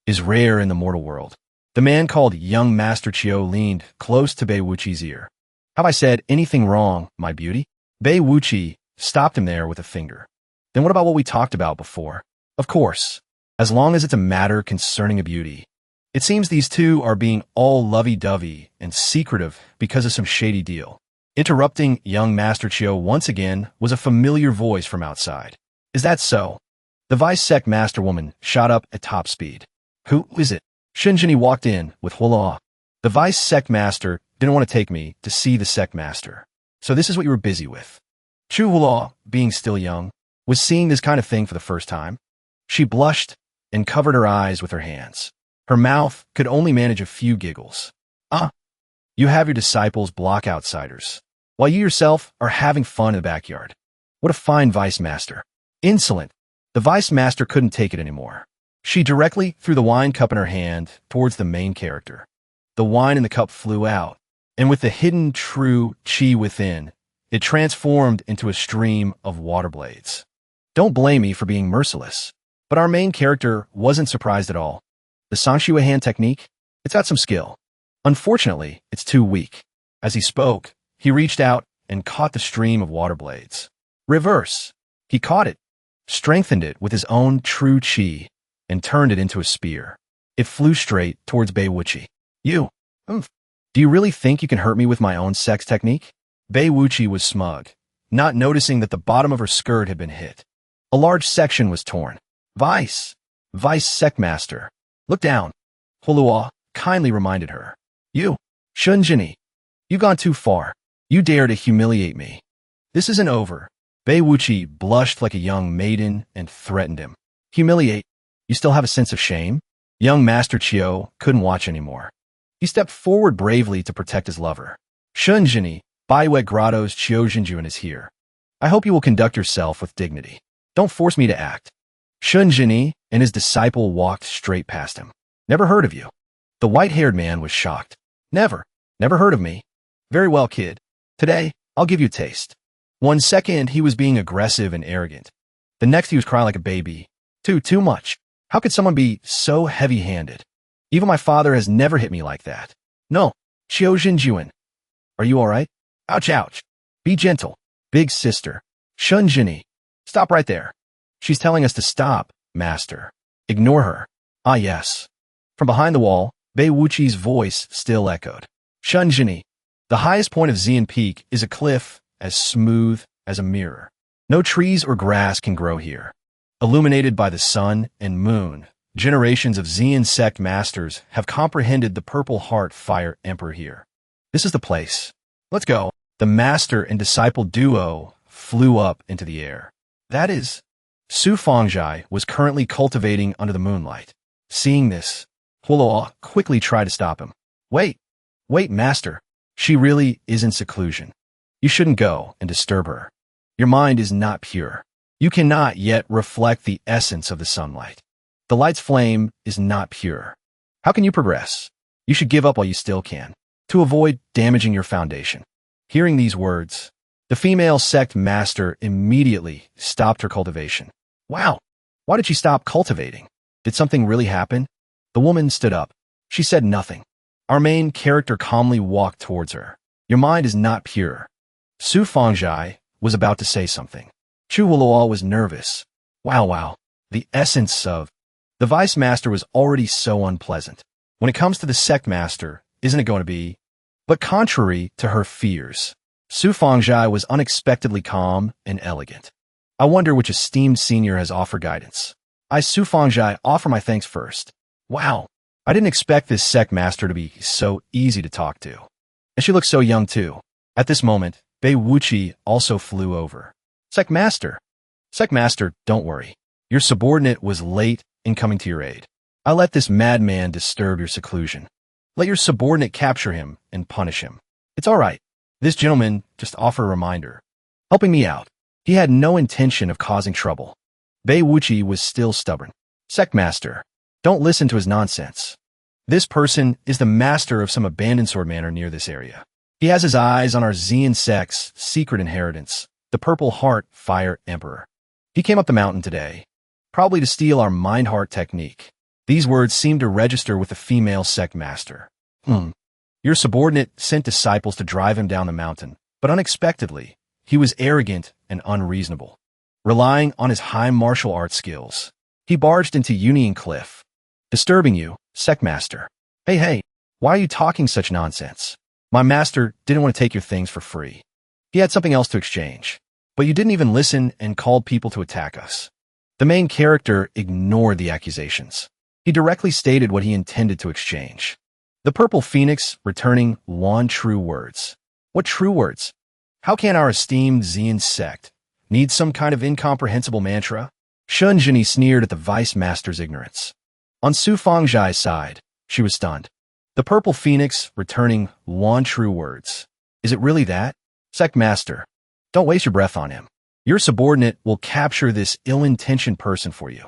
is rare in the mortal world. The man called young Master Chiu leaned close to Bei Wuchi's ear. Have I said anything wrong, my beauty? Bei Wuchi stopped him there with a finger. Then what about what we talked about before? Of course, as long as it's a matter concerning a beauty. It seems these two are being all lovey-dovey and secretive because of some shady deal. Interrupting young Master Chiu once again was a familiar voice from outside. Is that so? The Vice Sect Master woman shot up at top speed. Who is it? Shinjini walked in with Hula. The Vice Sect Master didn't want to take me to see the Sect Master. So this is what you were busy with. Chu Hula, being still young, was seeing this kind of thing for the first time. She blushed and covered her eyes with her hands. Her mouth could only manage a few giggles. You have your disciples block outsiders, while you yourself are having fun in the backyard. What a fine Vice Master. Insolent. The Vice Master couldn't take it anymore. She directly threw the wine cup in her hand towards the main character. The wine in the cup flew out, and with the hidden true chi within, it transformed into a stream of water blades. Don't blame me for being merciless, but our main character wasn't surprised at all. The Sanshiwa hand technique? It's got some skill. Unfortunately, it's too weak. As he spoke, he reached out and caught the stream of water blades. Reverse. He caught it, strengthened it with his own true chi, and turned it into a spear. It flew straight towards Bei Wuchi. You. Do you really think you can hurt me with my own sex technique? Bei Wuchi was smug, not noticing that the bottom of her skirt had been hit. A large section was torn. Vice Sect Master. Look down. Hulua kindly reminded her. You, Shunjini. You've gone too far. You dare to humiliate me. This isn't over. Bei Wuchi blushed like a young maiden and threatened him. Humiliate? You still have a sense of shame? Young Master Chiu couldn't watch anymore. He stepped forward bravely to protect his lover. Shunjini, Baiwei Grotto's Chiu Jinjuan is here. I hope you will conduct yourself with dignity. Don't force me to act. Shunjini and his disciple walked straight past him. Never heard of you. The white-haired man was shocked. Never heard of me. Very well, kid. Today, I'll give you a taste. 1 second, he was being aggressive and arrogant. The next, he was crying like a baby. Too much. How could someone be so heavy-handed? Even my father has never hit me like that. No, Chiu Jinjuan. Are you all right? Ouch. Be gentle. Big sister. Shunjini. Stop right there. She's telling us to stop, master. Ignore her. Ah, yes. From behind the wall, Bei Wuchi's voice still echoed. Shunjini. The highest point of Xian Peak is a cliff as smooth as a mirror. No trees or grass can grow here. Illuminated by the sun and moon, generations of Xian sect masters have comprehended the Purple Heart Fire Emperor here. This is the place. Let's go. The master and disciple duo flew up into the air. That is, Su Fangzhai was currently cultivating under the moonlight. Seeing this, Huoloa quickly tried to stop him. Wait, master. She really is in seclusion. You shouldn't go and disturb her. Your mind is not pure. You cannot yet reflect the essence of the sunlight. The light's flame is not pure. How can you progress? You should give up while you still can, to avoid damaging your foundation. Hearing these words, the female sect master immediately stopped her cultivation. Wow, why did she stop cultivating? Did something really happen? The woman stood up. She said nothing. Our main character calmly walked towards her. Your mind is not pure. Su Fangjai was about to say something. Chu Huoloa was nervous. Wow, the essence of... The vice master was already so unpleasant. When it comes to the sect master, isn't it going to be? But contrary to her fears, Su Fangjai was unexpectedly calm and elegant. I wonder which esteemed senior has offered guidance. I, Su Fangjai, offer my thanks first. Wow, I didn't expect this sect master to be so easy to talk to. And she looks so young too. At this moment, Bei Wuchi also flew over. Sect master, don't worry. Your subordinate was late in coming to your aid. I let this madman disturb your seclusion. Let your subordinate capture him and punish him. It's all right. This gentleman just offered a reminder, helping me out. He had no intention of causing trouble. Bei Wuchi was still stubborn. Sect master, don't listen to his nonsense. This person is the master of some abandoned sword manor near this area. He has his eyes on our Xian sect's secret inheritance, the Purple Heart Fire Emperor. He came up the mountain today, probably to steal our mind heart technique. These words seemed to register with the female sect master. Your subordinate sent disciples to drive him down the mountain, but unexpectedly, he was arrogant and unreasonable. Relying on his high martial arts skills, he barged into Union Cliff, disturbing you, sect master. Hey, why are you talking such nonsense? My master didn't want to take your things for free. He had something else to exchange, but you didn't even listen and called people to attack us. The main character ignored the accusations. He directly stated what he intended to exchange. The Purple Phoenix returning one true words. What true words? How can our esteemed Xian sect need some kind of incomprehensible mantra? Shunjini sneered at the vice master's ignorance. On Su Fangjai's side, she was stunned. The Purple Phoenix returning one true words. Is it really that? Sect master, don't waste your breath on him. Your subordinate will capture this ill-intentioned person for you.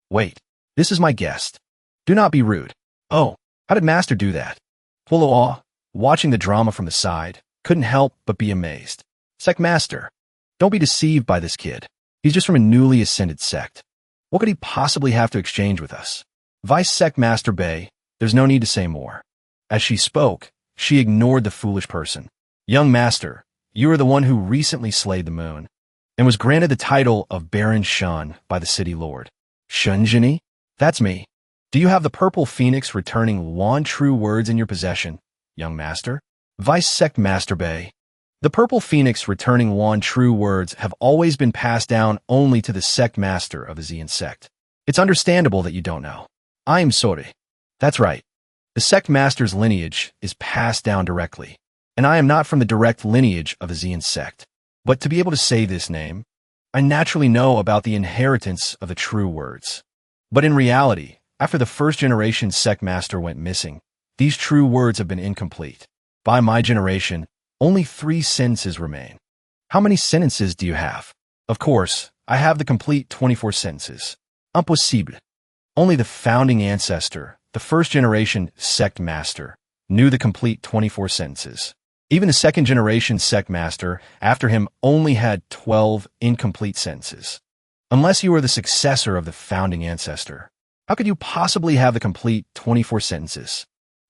Wait, this is my guest. Do not be rude. Oh, how did master do that? Huoloa, watching the drama from the side, couldn't help but be amazed. Sect master, don't be deceived by this kid. He's just from a newly ascended sect. What could he possibly have to exchange with us? Vice Sect Master Bei, there's no need to say more. As she spoke, she ignored the foolish person. Young master, you are the one who recently slayed the moon, and was granted the title of Baron Shun by the city lord. Shunjini? That's me. Do you have the Purple Phoenix returning one true words in your possession, young master? Vice Sect Master Bei. The Purple Phoenix returning one true words have always been passed down only to the sect master of the Xian sect. It's understandable that you don't know. I am sorry. That's right. The sect master's lineage is passed down directly, and I am not from the direct lineage of the Xian sect. But to be able to say this name, I naturally know about the inheritance of the true words. But in reality, after the first generation sect master went missing, these true words have been incomplete. By my generation, only 3 sentences remain. How many sentences do you have? Of course, I have the complete 24 sentences. Impossible. Only the founding ancestor, the first generation sect master, knew the complete 24 sentences. Even the second generation sect master, after him, only had 12 incomplete sentences. Unless you are the successor of the founding ancestor, how could you possibly have the complete 24 sentences?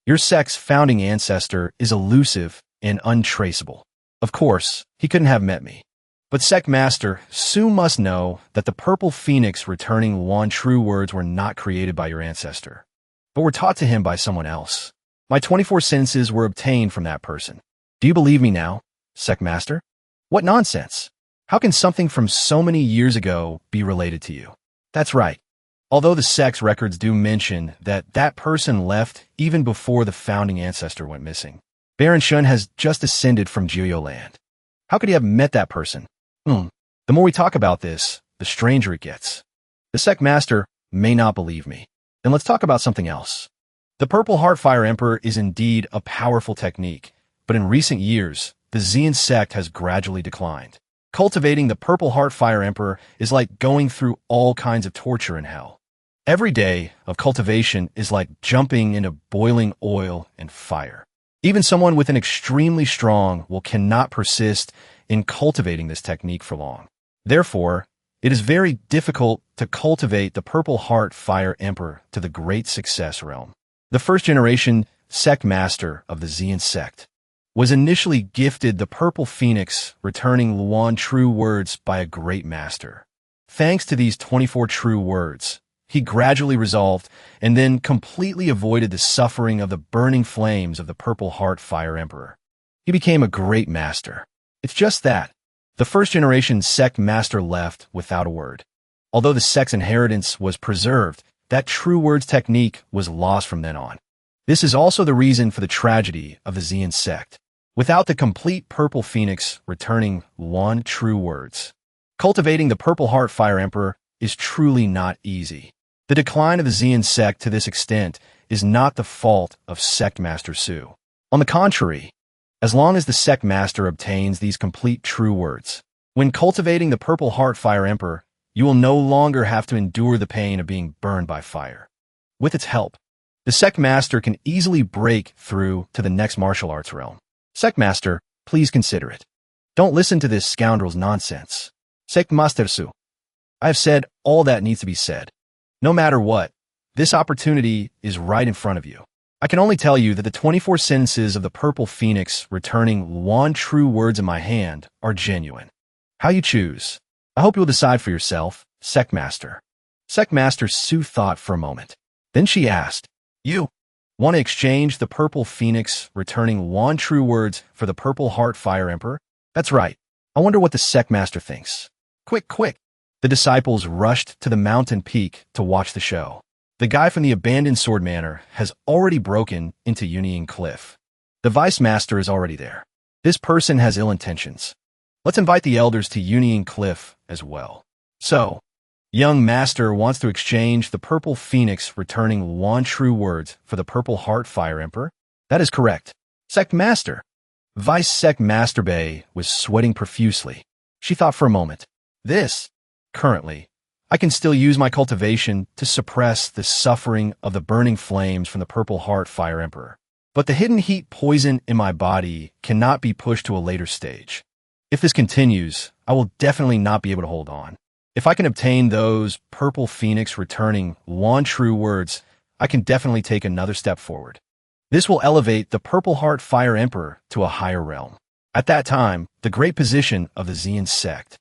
Your sect's founding ancestor is elusive and untraceable. Of course, he couldn't have met me. But sect master soon must know that the Purple Phoenix returning one true words were not created by your ancestor, but were taught to him by someone else. My 24 sentences were obtained from that person. Do you believe me now, sect master? What nonsense! How can something from so many years ago be related to you? That's right. Although the sect's records do mention that that person left even before the founding ancestor went missing. Baron Shun has just ascended from Jiuyo land. How could he have met that person? The more we talk about this, the stranger it gets. The sect master may not believe me. Then let's talk about something else. The Purple Heartfire Emperor is indeed a powerful technique, but in recent years, the Xian sect has gradually declined. Cultivating the Purple Heartfire Emperor is like going through all kinds of torture in hell. Every day of cultivation is like jumping into boiling oil and fire. Even someone with an extremely strong will cannot persist in cultivating this technique for long. Therefore, it is very difficult to cultivate the Purple Heart Fire Emperor to the great success realm. The first generation sect master of the Xian sect was initially gifted the Purple Phoenix, returning Luan true words by a great master. Thanks to these 24 true words, he gradually resolved and then completely avoided the suffering of the burning flames of the Purple Heart Fire Emperor. He became a great master. It's just that the first generation sect master left without a word. Although the sect's inheritance was preserved, that true words technique was lost from then on. This is also the reason for the tragedy of the Xian sect. Without the complete Purple Phoenix returning one true words, cultivating the Purple Heart Fire Emperor is truly not easy. The decline of the Xian sect to this extent is not the fault of Sect Master Su. On the contrary, as long as the Sect Master obtains these complete true words, when cultivating the Purple Heart Fire Emperor, you will no longer have to endure the pain of being burned by fire. With its help, the Sect Master can easily break through to the next martial arts realm. Sect Master, please consider it. Don't listen to this scoundrel's nonsense. Sect Master Su. I have said all that needs to be said. No matter what, this opportunity is right in front of you. I can only tell you that the 24 sentences of the Purple Phoenix returning one true words in my hand are genuine. How you choose? I hope you will decide for yourself, Sect Master. Sect Master Su thought for a moment. Then she asked, You want to exchange the Purple Phoenix returning one true words for the Purple Heart Fire Emperor? That's right. I wonder what the Sect Master thinks. Quick, quick. The disciples rushed to the mountain peak to watch the show. The guy from the abandoned sword manor has already broken into Union Cliff. The vice master is already there. This person has ill intentions. Let's invite the elders to Union Cliff as well. So, young master wants to exchange the Purple Phoenix returning one true words for the Purple Heart Fire Emperor? That is correct. Sect Master. Vice Sect Master Bay was sweating profusely. She thought for a moment. Currently, I can still use my cultivation to suppress the suffering of the burning flames from the Purple Heart Fire Emperor. But the hidden heat poison in my body cannot be pushed to a later stage. If this continues, I will definitely not be able to hold on. If I can obtain those Purple Phoenix returning one true words, I can definitely take another step forward. This will elevate the Purple Heart Fire Emperor to a higher realm. At that time, the great position of the Xian sect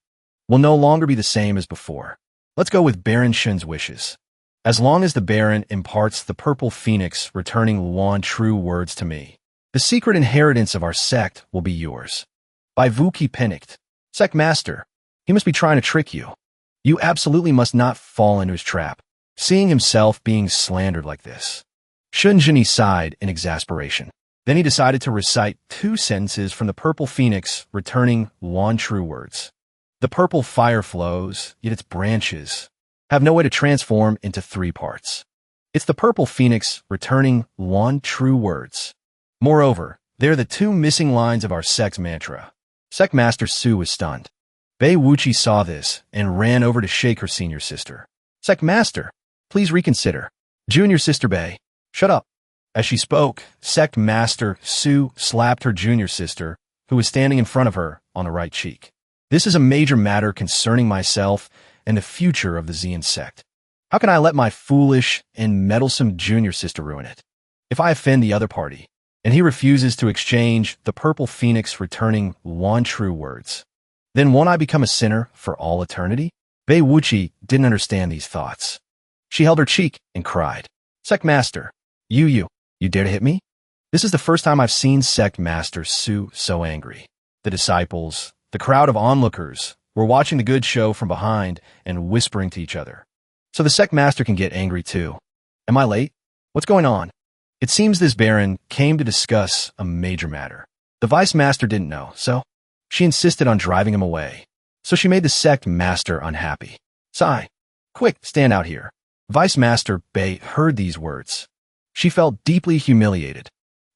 will no longer be the same as before. Let's go with Baron Shun's wishes. As long as the Baron imparts the Purple Phoenix returning one true words to me, the secret inheritance of our sect will be yours. By Vuki Penict. Sect Master, he must be trying to trick you. You absolutely must not fall into his trap, seeing himself being slandered like this. Shun Jinni sighed in exasperation. Then he decided to recite 2 sentences from the Purple Phoenix returning one true words. The purple fire flows, yet its branches have no way to transform into 3 parts. It's the Purple Phoenix returning one true words. Moreover, they are the 2 missing lines of our sect's mantra. Sect Master Su was stunned. Bei Wuchi saw this and ran over to shake her senior sister. Sect Master, please reconsider. Junior sister Bei, shut up. As she spoke, Sect Master Su slapped her junior sister, who was standing in front of her, on the right cheek. This is a major matter concerning myself and the future of the Xian sect. How can I let my foolish and meddlesome junior sister ruin it? If I offend the other party, and he refuses to exchange the Purple Phoenix returning one true words, then won't I become a sinner for all eternity? Bei Wuchi didn't understand these thoughts. She held her cheek and cried. Sect Master, you dare to hit me? This is the first time I've seen Sect Master Su so angry. The disciples, the crowd of onlookers, were watching the good show from behind and whispering to each other. So the Sect Master can get angry too. Am I late? What's going on? It seems this Baron came to discuss a major matter. The Vice Master didn't know, so she insisted on driving him away. So she made the Sect Master unhappy. Sigh. Quick, stand out here. Vice Master Bei heard these words. She felt deeply humiliated.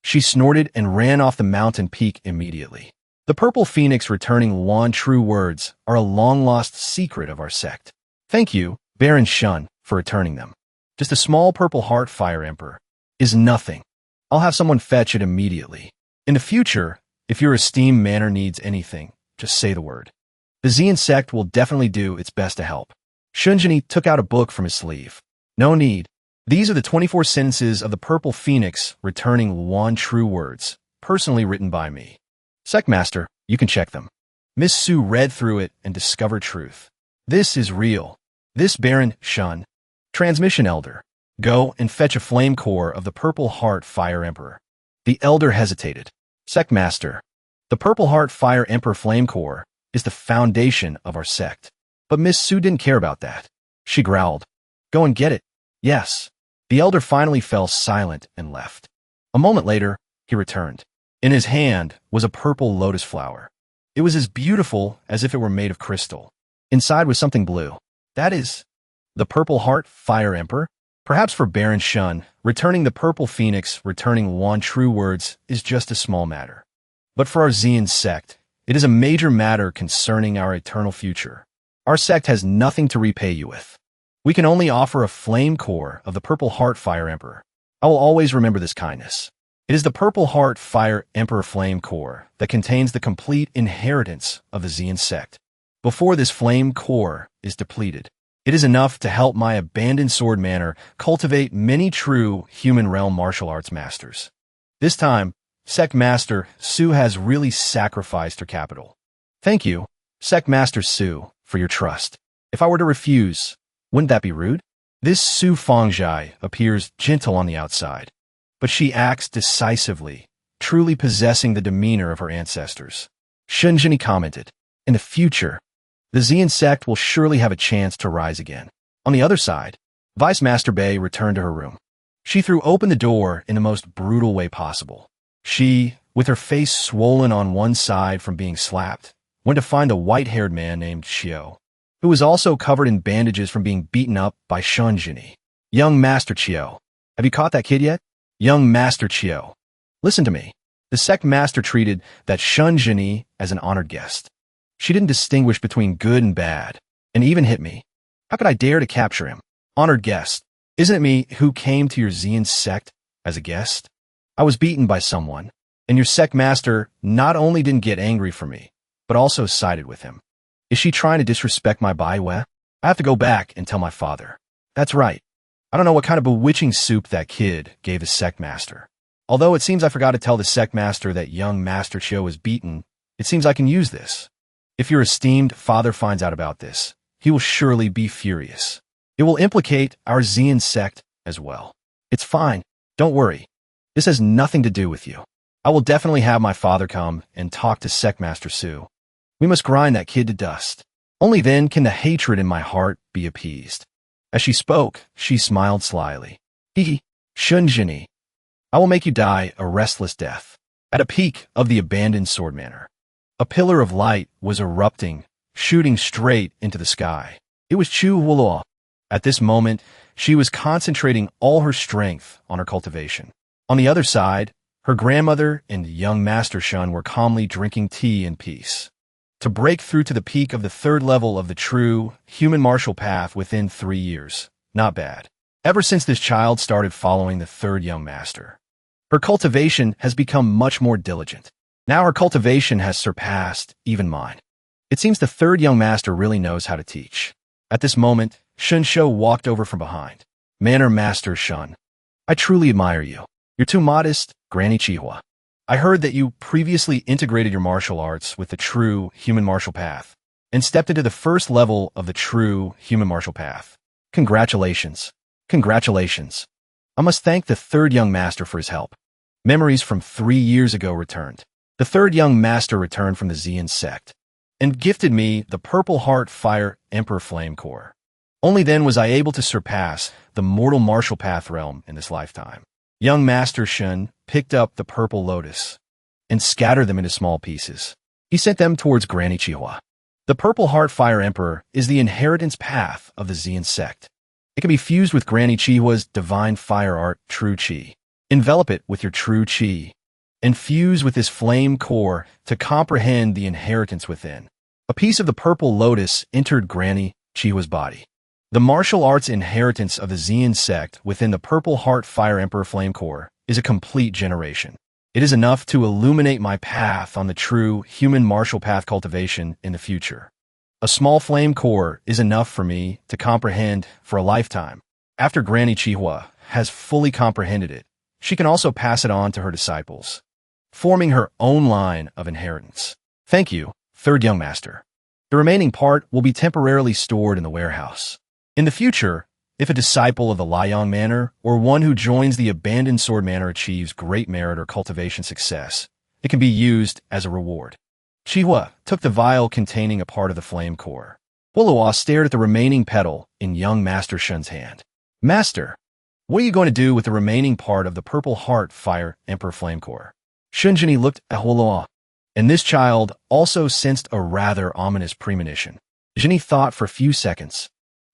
She snorted and ran off the mountain peak immediately. The purple phoenix returning one true words are a long-lost secret of our sect. Thank you, Baron Shun, for returning them. Just a small purple heart fire emperor is nothing. I'll have someone fetch it immediately. In the future, if your esteemed manor needs anything, just say the word. The Xian sect will definitely do its best to help. Shunjini took out a book from his sleeve. No need. These are the 24 sentences of the Purple Phoenix returning one true words, personally written by me. Sectmaster, you can check them. Miss Su read through it and discovered truth. This is real. This Baron Shun. Transmission Elder. Go and fetch a flame core of the Purple Heart Fire Emperor. The Elder hesitated. Sectmaster. The Purple Heart Fire Emperor Flame Core is the foundation of our sect. But Miss Su didn't care about that. She growled. Go and get it. Yes. The Elder finally fell silent and left. A moment later, he returned. In his hand was a purple lotus flower. It was as beautiful as if it were made of crystal. Inside was something blue. That is the Purple Heart Fire Emperor. Perhaps for Baron Shun, returning the Purple Phoenix, returning one true words is just a small matter. But for our Xian sect, it is a major matter concerning our eternal future. Our sect has nothing to repay you with. We can only offer a flame core of the Purple Heart Fire Emperor. I will always remember this kindness. It is the Purple Heart Fire Emperor Flame Core that contains the complete inheritance of the Xian sect. Before this flame core is depleted, it is enough to help my abandoned sword manor cultivate many true human realm martial arts masters. This time, Sect Master Su has really sacrificed her capital. Thank you, Sect Master Su, for your trust. If I were to refuse, wouldn't that be rude? This Su Fengjai appears gentle on the outside, but she acts decisively, truly possessing the demeanor of her ancestors. Shunjini commented, in the future, the Xian sect will surely have a chance to rise again. On the other side, Vice Master Bei returned to her room. She threw open the door in the most brutal way possible. She, with her face swollen on one side from being slapped, went to find a white-haired man named Xiao, who was also covered in bandages from being beaten up by Shunjini. Young Master Qiao, have you caught that kid yet? Young Master Qiao, listen to me. The sect master treated that Shunjini as an honored guest. She didn't distinguish between good and bad, and even hit me. How could I dare to capture him? Honored guest. Isn't it me who came to your Xian sect as a guest? I was beaten by someone, and your sect master not only didn't get angry for me, but also sided with him. Is she trying to disrespect my Baiwe? I have to go back and tell my father. That's right. I don't know what kind of bewitching soup that kid gave the sect master. Although it seems I forgot to tell the sect master that young Master Chiu was beaten, it seems I can use this. If your esteemed father finds out about this, he will surely be furious. It will implicate our Xian sect as well. It's fine. Don't worry. This has nothing to do with you. I will definitely have my father come and talk to Sect Master Su. We must grind that kid to dust. Only then can the hatred in my heart be appeased. As she spoke, she smiled slyly. Hee, Shunjini. I will make you die a restless death. At a peak of the abandoned sword manor, a pillar of light was erupting, shooting straight into the sky. It was Chu Wulo. At this moment, she was concentrating all her strength on her cultivation. On the other side, her grandmother and young Master Shun were calmly drinking tea in peace. To break through to the peak of the third level of the true human martial path within 3 years. Not bad. Ever since this child started following the third young master, her cultivation has become much more diligent. Now her cultivation has surpassed even mine. It seems the third young master really knows how to teach. At this moment, Shun Shou walked over from behind. Manor Master Shun, I truly admire you. You're too modest, Granny Chihua. I heard that you previously integrated your martial arts with the true human martial path and stepped into the first level of the true human martial path. Congratulations. Congratulations. I must thank the third young master for his help. Memories from 3 years ago returned. The third young master returned from the Xian sect and gifted me the Purple Heart Fire Emperor Flame Core. Only then was I able to surpass the mortal martial path realm in this lifetime. Young Master Shun picked up the purple lotus and scattered them into small pieces. He sent them towards Granny Chihua. The Purple Heart Fire Emperor is the inheritance path of the Xian sect. It can be fused with Granny Chihua's divine fire art, True Chi. Envelop it with your true Chi. And fuse with this flame core to comprehend the inheritance within. A piece of the purple lotus entered Granny Chihua's body. The martial arts inheritance of the Xian sect within the Purple Heart Fire Emperor Flame Core is a complete generation. It is enough to illuminate my path on the true human martial path cultivation in the future. A small flame core is enough for me to comprehend for a lifetime. After Granny Chihua has fully comprehended it, she can also pass it on to her disciples, forming her own line of inheritance. Thank you, third young master. The remaining part will be temporarily stored in the warehouse. In the future, if a disciple of the Liang Manor or one who joins the Abandoned Sword Manor achieves great merit or cultivation success, it can be used as a reward. Chihua took the vial containing a part of the flame core. Huolua stared at the remaining petal in young Master Shun's hand. Master, what are you going to do with the remaining part of the Purple Heart Fire Emperor Flame Core? Shunjini looked at Huolua, and this child also sensed a rather ominous premonition. Jinny thought for a few seconds.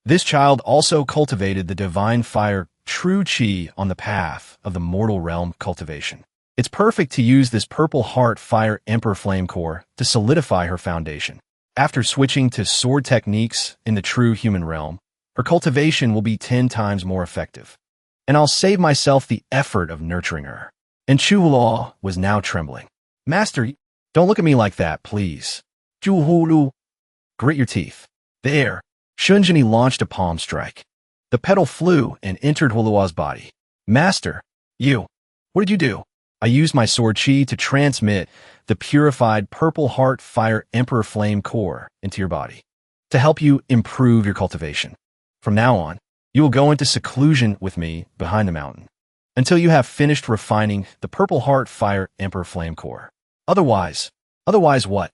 This child also cultivated the divine fire True Chi on the path of the mortal realm cultivation. It's perfect to use this Purple Heart Fire Emperor Flame Core to solidify her foundation. After switching to sword techniques in the true human realm, her cultivation will be 10 times more effective. And I'll save myself the effort of nurturing her. And Chuhulaw was now trembling. Master, don't look at me like that, please. Chuhulu, grit your teeth. There. Shunjini launched a palm strike. The petal flew and entered Huolua's body. Master, what did you do? I used my sword chi to transmit the purified Purple Heart Fire Emperor Flame Core into your body to help you improve your cultivation. From now on, you will go into seclusion with me behind the mountain until you have finished refining the Purple Heart Fire Emperor Flame Core. Otherwise what?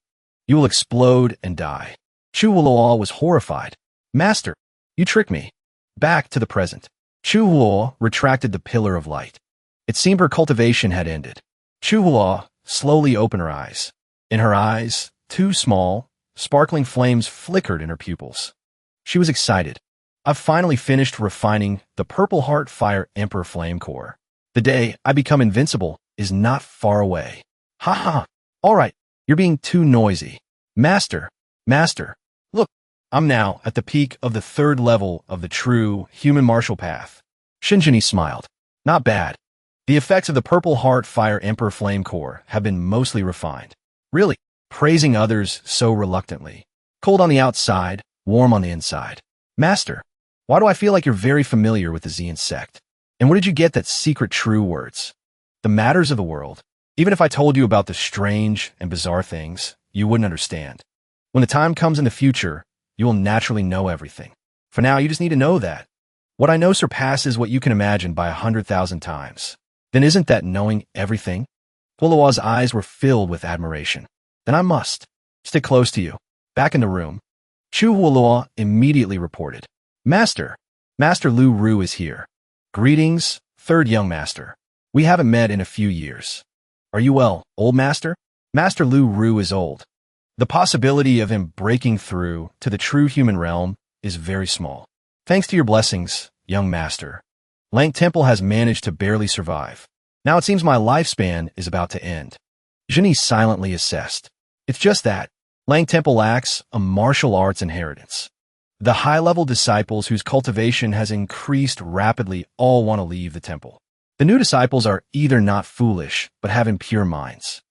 You will explode and die. Chu Huoluo was horrified. Master, you tricked me. Back to the present. Chu Huoluo retracted the pillar of light. It seemed her cultivation had ended. Chu Huoluo slowly opened her eyes. In her eyes, 2 small, sparkling flames flickered in her pupils. She was excited. I've finally finished refining the Purple Heart Fire Emperor Flame Core. The day I become invincible is not far away. Ha ha. All right, you're being too noisy. Master, look, I'm now at the peak of the 3rd level of the true human martial path. Shinjini smiled. Not bad. The effects of the Purple Heart Fire Emperor Flame Core have been mostly refined. Really, praising others so reluctantly. Cold on the outside, warm on the inside. Master, why do I feel like you're very familiar with the Xian sect? And where did you get that secret true words? The matters of the world. Even if I told you about the strange and bizarre things, you wouldn't understand. When the time comes in the future, you will naturally know everything. For now, you just need to know that. What I know surpasses what you can imagine by 100,000 times. Then isn't that knowing everything? Huolua's eyes were filled with admiration. Then I must stick close to you. Back in the room, Chu Huolua immediately reported. Master Lu Ru is here. Greetings, 3rd young master. We haven't met in a few years. Are you well, old master? Master Lu Ru is old. The possibility of him breaking through to the true human realm is very small. Thanks to your blessings, young master, Lang Temple has managed to barely survive. Now it seems my lifespan is about to end. Jinny silently assessed. It's just that Lang Temple lacks a martial arts inheritance. The high-level disciples whose cultivation has increased rapidly all want to leave the temple. The new disciples are either not foolish, but have impure minds.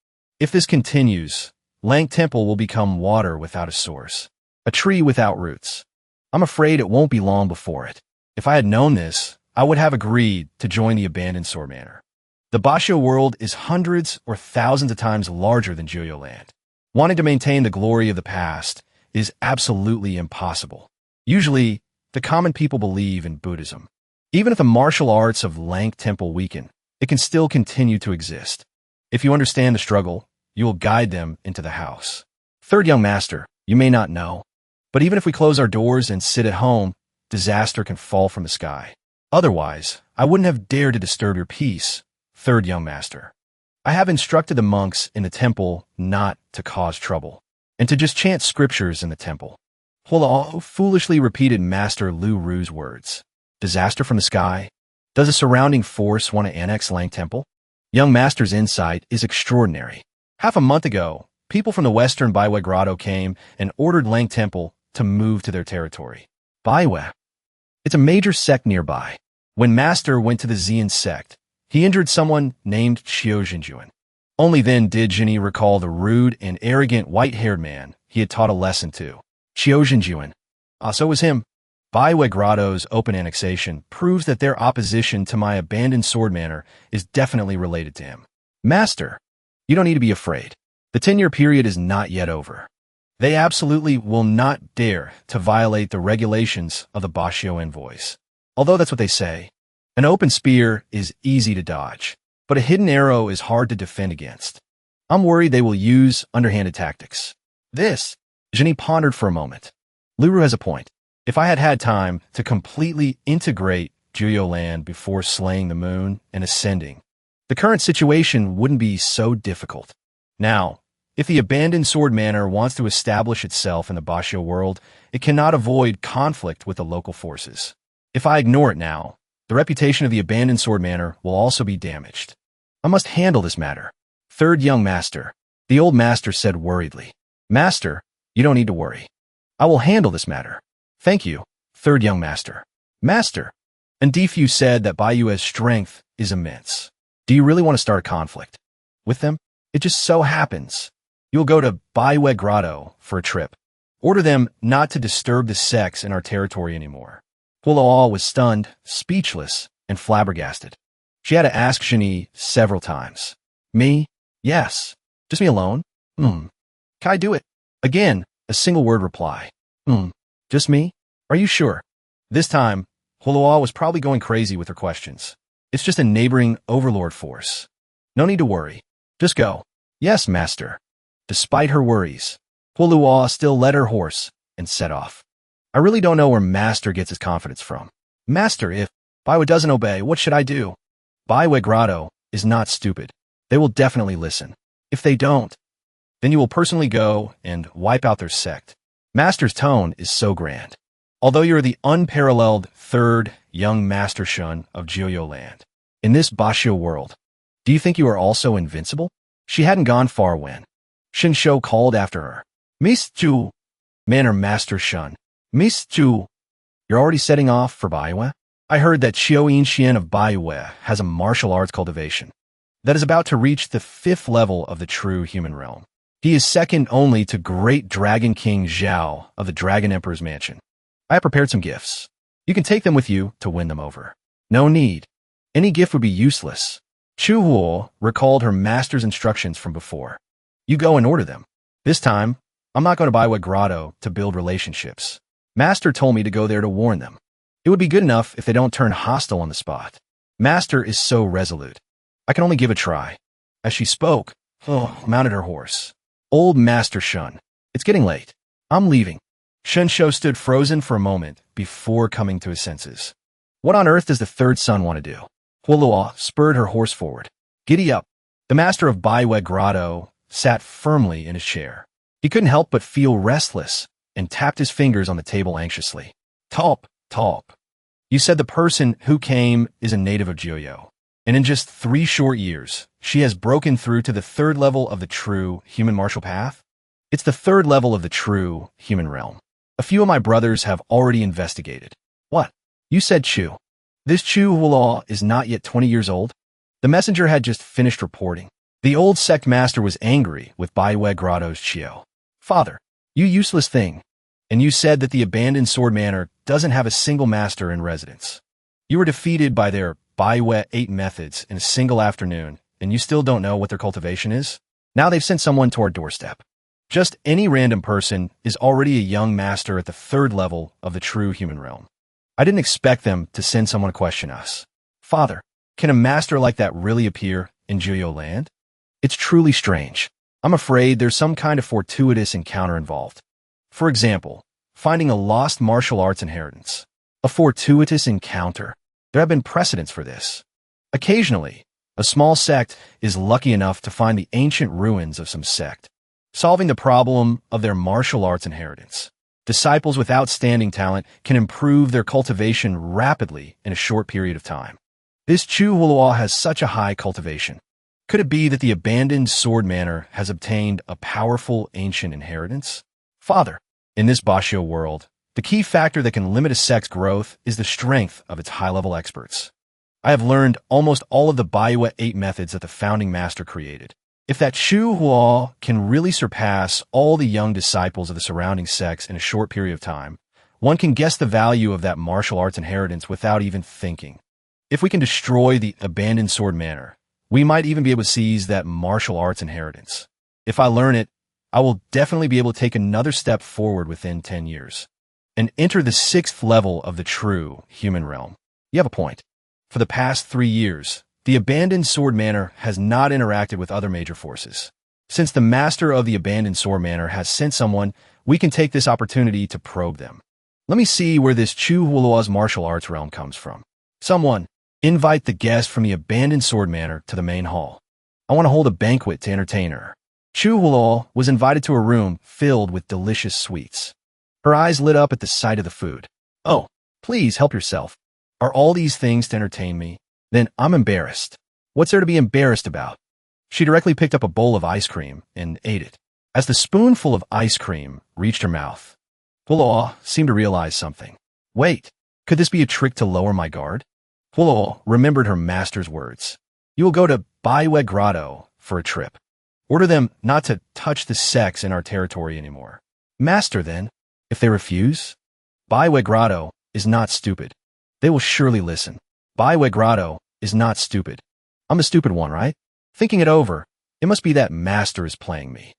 If this continues, Lang Temple will become water without a source, a tree without roots. I'm afraid it won't be long before it. If I had known this, I would have agreed to join the Abandoned Sword Manor. The Basho world is hundreds or thousands of times larger than Joyo Land. Wanting to maintain the glory of the past is absolutely impossible. Usually, the common people believe in Buddhism. Even if the martial arts of Lang Temple weaken, it can still continue to exist. If you understand the struggle, you will guide them into the house. 3rd young master, you may not know, but even if we close our doors and sit at home, disaster can fall from the sky. Otherwise, I wouldn't have dared to disturb your peace, 3rd young master. I have instructed the monks in the temple not to cause trouble, and to just chant scriptures in the temple. Huolao foolishly repeated Master Lu Ru's words. Disaster from the sky? Does a surrounding force want to annex Lang Temple? Young Master's insight is extraordinary. Half a month ago, people from the western Baiwe Grotto came and ordered Lang Temple to move to their territory. Baiwe. It's a major sect nearby. When Master went to the Xian sect, he injured someone named Xiao Jinjuan. Only then did Jinyi recall the rude and arrogant white-haired man he had taught a lesson to. Xiao Jinjuan. So was him. Baiwe Grotto's open annexation proves that their opposition to my abandoned sword manor is definitely related to him. Master, you don't need to be afraid. The 10-year period is not yet over. They absolutely will not dare to violate the regulations of the Bashio envoys. Although that's what they say. An open spear is easy to dodge, but a hidden arrow is hard to defend against. I'm worried they will use underhanded tactics. Jinyi pondered for a moment. Luru has a point. If I had had time to completely integrate Juyo land before slaying the moon and ascending, the current situation wouldn't be so difficult. Now, if the abandoned sword manor wants to establish itself in the Bashio world, it cannot avoid conflict with the local forces. If I ignore it now, the reputation of the abandoned sword manor will also be damaged. I must handle this matter. Third young master. The old master said worriedly. Master, you don't need to worry. I will handle this matter. Thank you, third young master. Master. And Difu said that Baiyue's strength is immense. Do you really want to start a conflict with them? It just so happens. You'll go to Baiwe Grotto for a trip. Order them not to disturb the sects in our territory anymore. Huoloa was stunned, speechless, and flabbergasted. She had to ask Jinyi several times. Me? Yes. Just me alone? Can I do it? Again, a single word reply. Just me? Are you sure? This time, Huoloa was probably going crazy with her questions. It's just a neighboring overlord force. No need to worry. Just go. Yes, master. Despite her worries, Huoloa still led her horse and set off. I really don't know where Master gets his confidence from. Master, if Baiwe doesn't obey, what should I do? Baiwe Grotto is not stupid. They will definitely listen. If they don't, then you will personally go and wipe out their sect. Master's tone is so grand. Although you're the unparalleled third young Master Shun of Juyo land, in this Bashio world, do you think you are also invincible? She hadn't gone far when Shinsho called after her. Miss Ju, Manor Master Shun. Miss Ju, you're already setting off for Baiwe? I heard that Xiao Xian of Baiwe has a martial arts cultivation that is about to reach the 5th level of the true human realm. He is second only to Great Dragon King Zhao of the Dragon Emperor's Mansion. I have prepared some gifts. You can take them with you to win them over. No need. Any gift would be useless. Chu Huo recalled her master's instructions from before. You go and order them. This time, I'm not going to Baiwe Grotto to build relationships. Master told me to go there to warn them. It would be good enough if they don't turn hostile on the spot. Master is so resolute. I can only give a try. As she spoke, mounted her horse. Old Master Shun. It's getting late. I'm leaving. Shinsho stood frozen for a moment before coming to his senses. What on earth does the third son want to do? Huoloa spurred her horse forward. Giddy up. The master of Baiwe Grotto sat firmly in his chair. He couldn't help but feel restless and tapped his fingers on the table anxiously. Talp. You said the person who came is a native of Juyo, and in just 3 short years, she has broken through to the 3rd level of the true human martial path? It's the 3rd level of the true human realm. A few of my brothers have already investigated. What? You said Chu. This Chu Huoloa is not yet 20 years old? The messenger had just finished reporting. The old sect master was angry with Baiwe Grotto's Chiyo. Father, you useless thing. And you said that the abandoned sword manor doesn't have a single master in residence. You were defeated by their Baiwe 8 methods in a single afternoon, and you still don't know what their cultivation is? Now they've sent someone to our doorstep. Just any random person is already a young master at the 3rd level of the true human realm. I didn't expect them to send someone to question us. Father, can a master like that really appear in Juyo land? It's truly strange. I'm afraid there's some kind of fortuitous encounter involved. For example, finding a lost martial arts inheritance. A fortuitous encounter. There have been precedents for this. Occasionally, a small sect is lucky enough to find the ancient ruins of some sect, solving the problem of their martial arts inheritance. Disciples with outstanding talent can improve their cultivation rapidly in a short period of time. This Chu Hulua has such a high cultivation. Could it be that the abandoned sword manor has obtained a powerful ancient inheritance? Father, in this Bashio world, the key factor that can limit a sect's growth is the strength of its high-level experts. I have learned almost all of the Baiwa 8 methods that the founding master created. If that Chu Hua can really surpass all the young disciples of the surrounding sects in a short period of time, one can guess the value of that martial arts inheritance without even thinking. If we can destroy the abandoned sword manor, we might even be able to seize that martial arts inheritance. If I learn it, I will definitely be able to take another step forward within 10 years and enter the 6th level of the true human realm. You have a point. For the past 3 years, the abandoned sword manor has not interacted with other major forces. Since the master of the abandoned sword manor has sent someone, we can take this opportunity to probe them. Let me see where this Chu Hulua's martial arts realm comes from. Someone, invite the guest from the abandoned sword manor to the main hall. I want to hold a banquet to entertain her. Chu Hulua was invited to a room filled with delicious sweets. Her eyes lit up at the sight of the food. Oh, please help yourself. Are all these things to entertain me? Then I'm embarrassed. What's there to be embarrassed about? She directly picked up a bowl of ice cream and ate it. As the spoonful of ice cream reached her mouth, Hulua seemed to realize something. Wait, could this be a trick to lower my guard? Hulua remembered her master's words. You will go to Baiwe Grotto for a trip. Order them not to touch the sex in our territory anymore. Master, then, if they refuse? Baiwe Grotto is not stupid. They will surely listen. Baiwe Grotto is not stupid. I'm the stupid one, right? Thinking it over, it must be that master is playing me.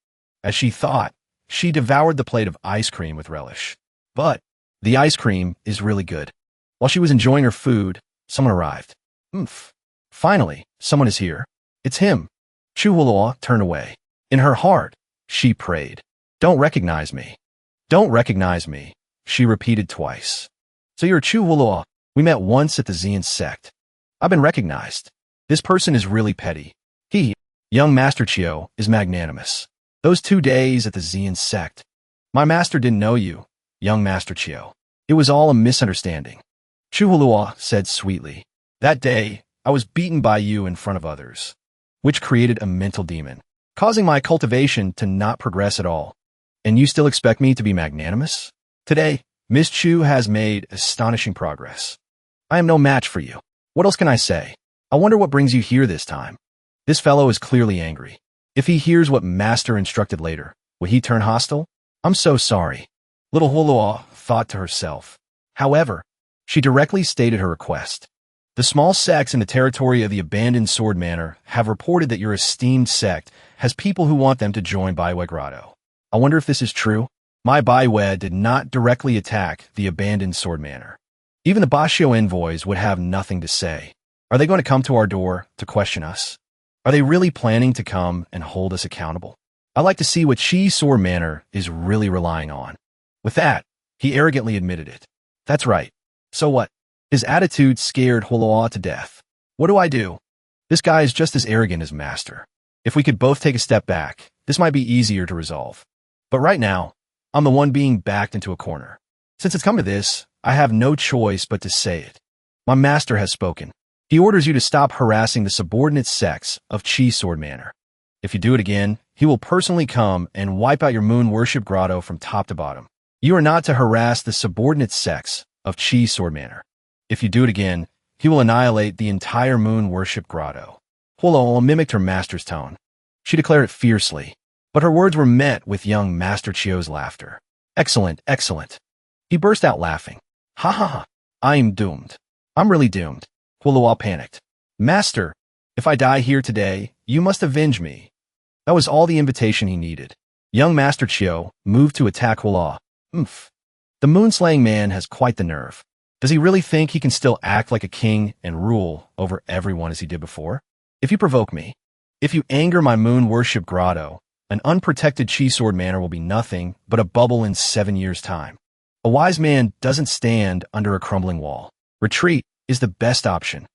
As she thought, she devoured the plate of ice cream with relish. But the ice cream is really good. While she was enjoying her food, someone arrived. Finally, someone is here. It's him. Chu Hulua turned away. In her heart, she prayed. Don't recognize me. Don't recognize me, she repeated twice. So you're Chu Hulua. We met once at the Xian sect. I've been recognized. This person is really petty. He, young Master Chio, is magnanimous. Those 2 days at the Xian sect. My master didn't know you, young Master Chio. It was all a misunderstanding. Chu Hulua said sweetly. That day, I was beaten by you in front of others, which created a mental demon, causing my cultivation to not progress at all. And you still expect me to be magnanimous? Today, Miss Chu has made astonishing progress. I am no match for you. What else can I say? I wonder what brings you here this time. This fellow is clearly angry. If he hears what Master instructed later, will he turn hostile? I'm so sorry. Little Hulua thought to herself. However, she directly stated her request. The small sects in the territory of the abandoned sword manor have reported that your esteemed sect has people who want them to join Baiwe Grotto. I wonder if this is true. My Baiwe did not directly attack the abandoned sword manor. Even the Bashio envoys would have nothing to say. Are they going to come to our door to question us? Are they really planning to come and hold us accountable? I like to see what Chi Sword Manor is really relying on. With that, he arrogantly admitted it. That's right. So what? His attitude scared Hulua to death. What do I do? This guy is just as arrogant as Master. If we could both take a step back, this might be easier to resolve. But right now, I'm the one being backed into a corner. Since it's come to this, I have no choice but to say it. My master has spoken. He orders you to stop harassing the subordinate sects of Chi Sword Manor. If you do it again, he will personally come and wipe out your moon worship grotto from top to bottom. You are not to harass the subordinate sects of Chi Sword Manor. If you do it again, he will annihilate the entire moon worship grotto. Hulua mimicked her master's tone. She declared it fiercely, but her words were met with young Master Chio's laughter. Excellent, excellent. He burst out laughing. Ha ha ha. I am doomed. I'm really doomed. Hulua panicked. Master, if I die here today, you must avenge me. That was all the invitation he needed. Young Master Chio moved to attack Hulua. The moon-slaying man has quite the nerve. Does he really think he can still act like a king and rule over everyone as he did before? If you provoke me, if you anger my moon worship grotto, an unprotected Chi Sword Manor will be nothing but a bubble in 7 years' time. A wise man doesn't stand under a crumbling wall. Retreat is the best option.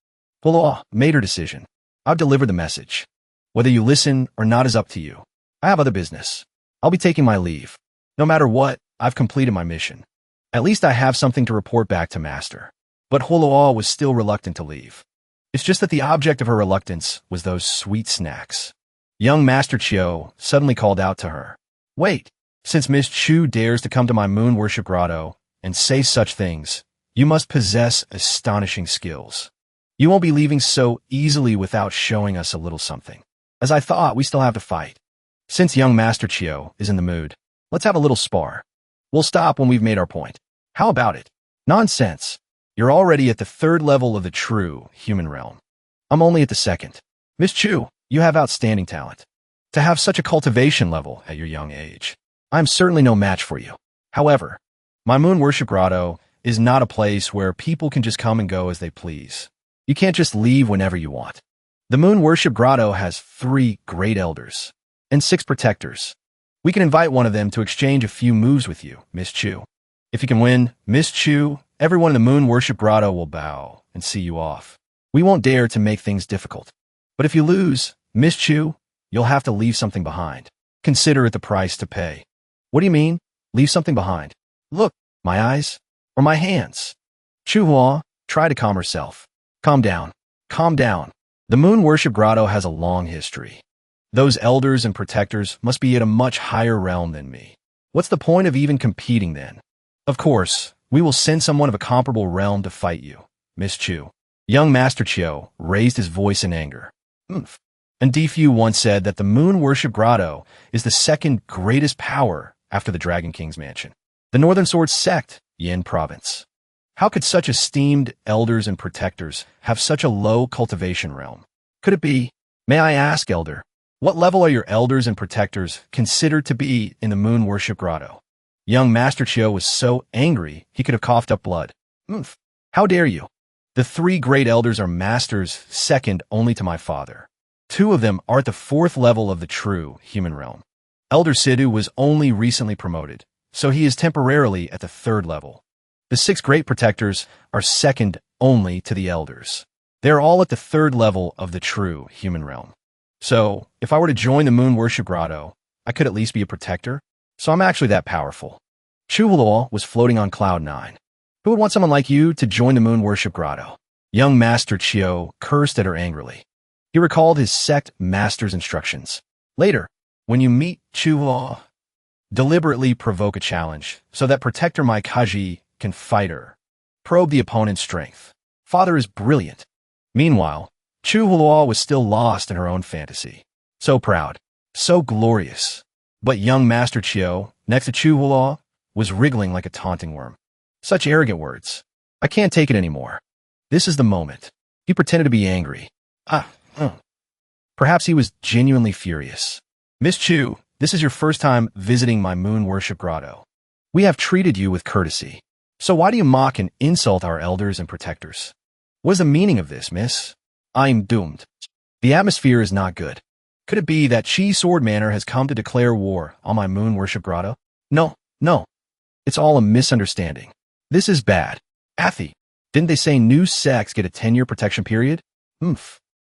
Hulua made her decision. I've delivered the message. Whether you listen or not is up to you. I have other business. I'll be taking my leave. No matter what, I've completed my mission. At least I have something to report back to Master. But Holoa was still reluctant to leave. It's just that the object of her reluctance was those sweet snacks. Young Master Chiu suddenly called out to her. Wait, since Miss Chu dares to come to my moon worship grotto and say such things, you must possess astonishing skills. You won't be leaving so easily without showing us a little something. As I thought, we still have to fight. Since young Master Chiu is in the mood, let's have a little spar. We'll stop when we've made our point. How about it? Nonsense. You're already at the 3rd level of the true human realm. I'm only at the 2nd. Miss Chu, you have outstanding talent. To have such a cultivation level at your young age, I'm certainly no match for you. However, my moon worship grotto is not a place where people can just come and go as they please. You can't just leave whenever you want. The moon worship grotto has 3 great elders and 6 protectors. We can invite one of them to exchange a few moves with you, Miss Chu. If you can win, Miss Chu, everyone in the moon worship grotto will bow and see you off. We won't dare to make things difficult. But if you lose, Miss Chu, you'll have to leave something behind. Consider it the price to pay. What do you mean, leave something behind? Look, my eyes, or my hands. Chu Hua, try to calm herself. Calm down. Calm down. The moon worship grotto has a long history. Those elders and protectors must be at a much higher realm than me. What's the point of even competing then? Of course, we will send someone of a comparable realm to fight you, Miss Chu. Young Master Chiu raised his voice in anger. And Difu once said that the moon worship grotto is the 2nd greatest power after the Dragon King's mansion. The Northern Sword Sect, Yin Province. How could such esteemed elders and protectors have such a low cultivation realm? Could it be? May I ask, Elder, what level are your elders and protectors considered to be in the moon worship grotto? Young Master Chiu was so angry he could have coughed up blood. How dare you? The 3 great elders are masters second only to my father. 2 of them are at the 4th level of the true human realm. Elder Sidhu was only recently promoted, so he is temporarily at the 3rd level. The 6 great protectors are second only to the elders. They are all at the 3rd level of the true human realm. So, if I were to join the moon worship grotto, I could at least be a protector, so I'm actually that powerful. Chu Huo was floating on cloud 9. Who would want someone like you to join the moon worship grotto? Young Master Chiu cursed at her angrily. He recalled his sect master's instructions. Later, when you meet Chu Huo, deliberately provoke a challenge so that Protector Mai Kaji can fight her. Probe the opponent's strength. Father is brilliant. Meanwhile, Chu Huo was still lost in her own fantasy. So proud. So glorious. But young Master Chiu, next to Chu Huo, was wriggling like a taunting worm. Such arrogant words. I can't take it anymore. This is the moment. He pretended to be angry. Perhaps he was genuinely furious. Miss Chu, this is your first time visiting my moon worship grotto. We have treated you with courtesy. So why do you mock and insult our elders and protectors? What is the meaning of this, miss? I'm doomed. The atmosphere is not good. Could it be that Chi Sword Manor has come to declare war on my moon worship grotto? No. It's all a misunderstanding. This is bad. Athi, didn't they say new sects get a 10-year protection period?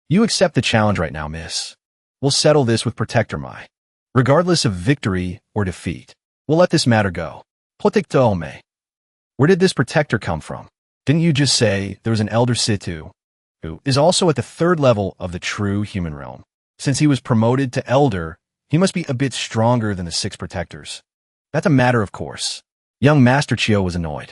You accept the challenge right now, miss. We'll settle this with Protector Mai. Regardless of victory or defeat, we'll let this matter go. Protector Mai. Where did this protector come from? Didn't you just say there was an Elder Situ who is also at the 3rd level of the true human realm? Since he was promoted to Elder, he must be a bit stronger than the 6 protectors. That's a matter of course. Young Master Chiu was annoyed.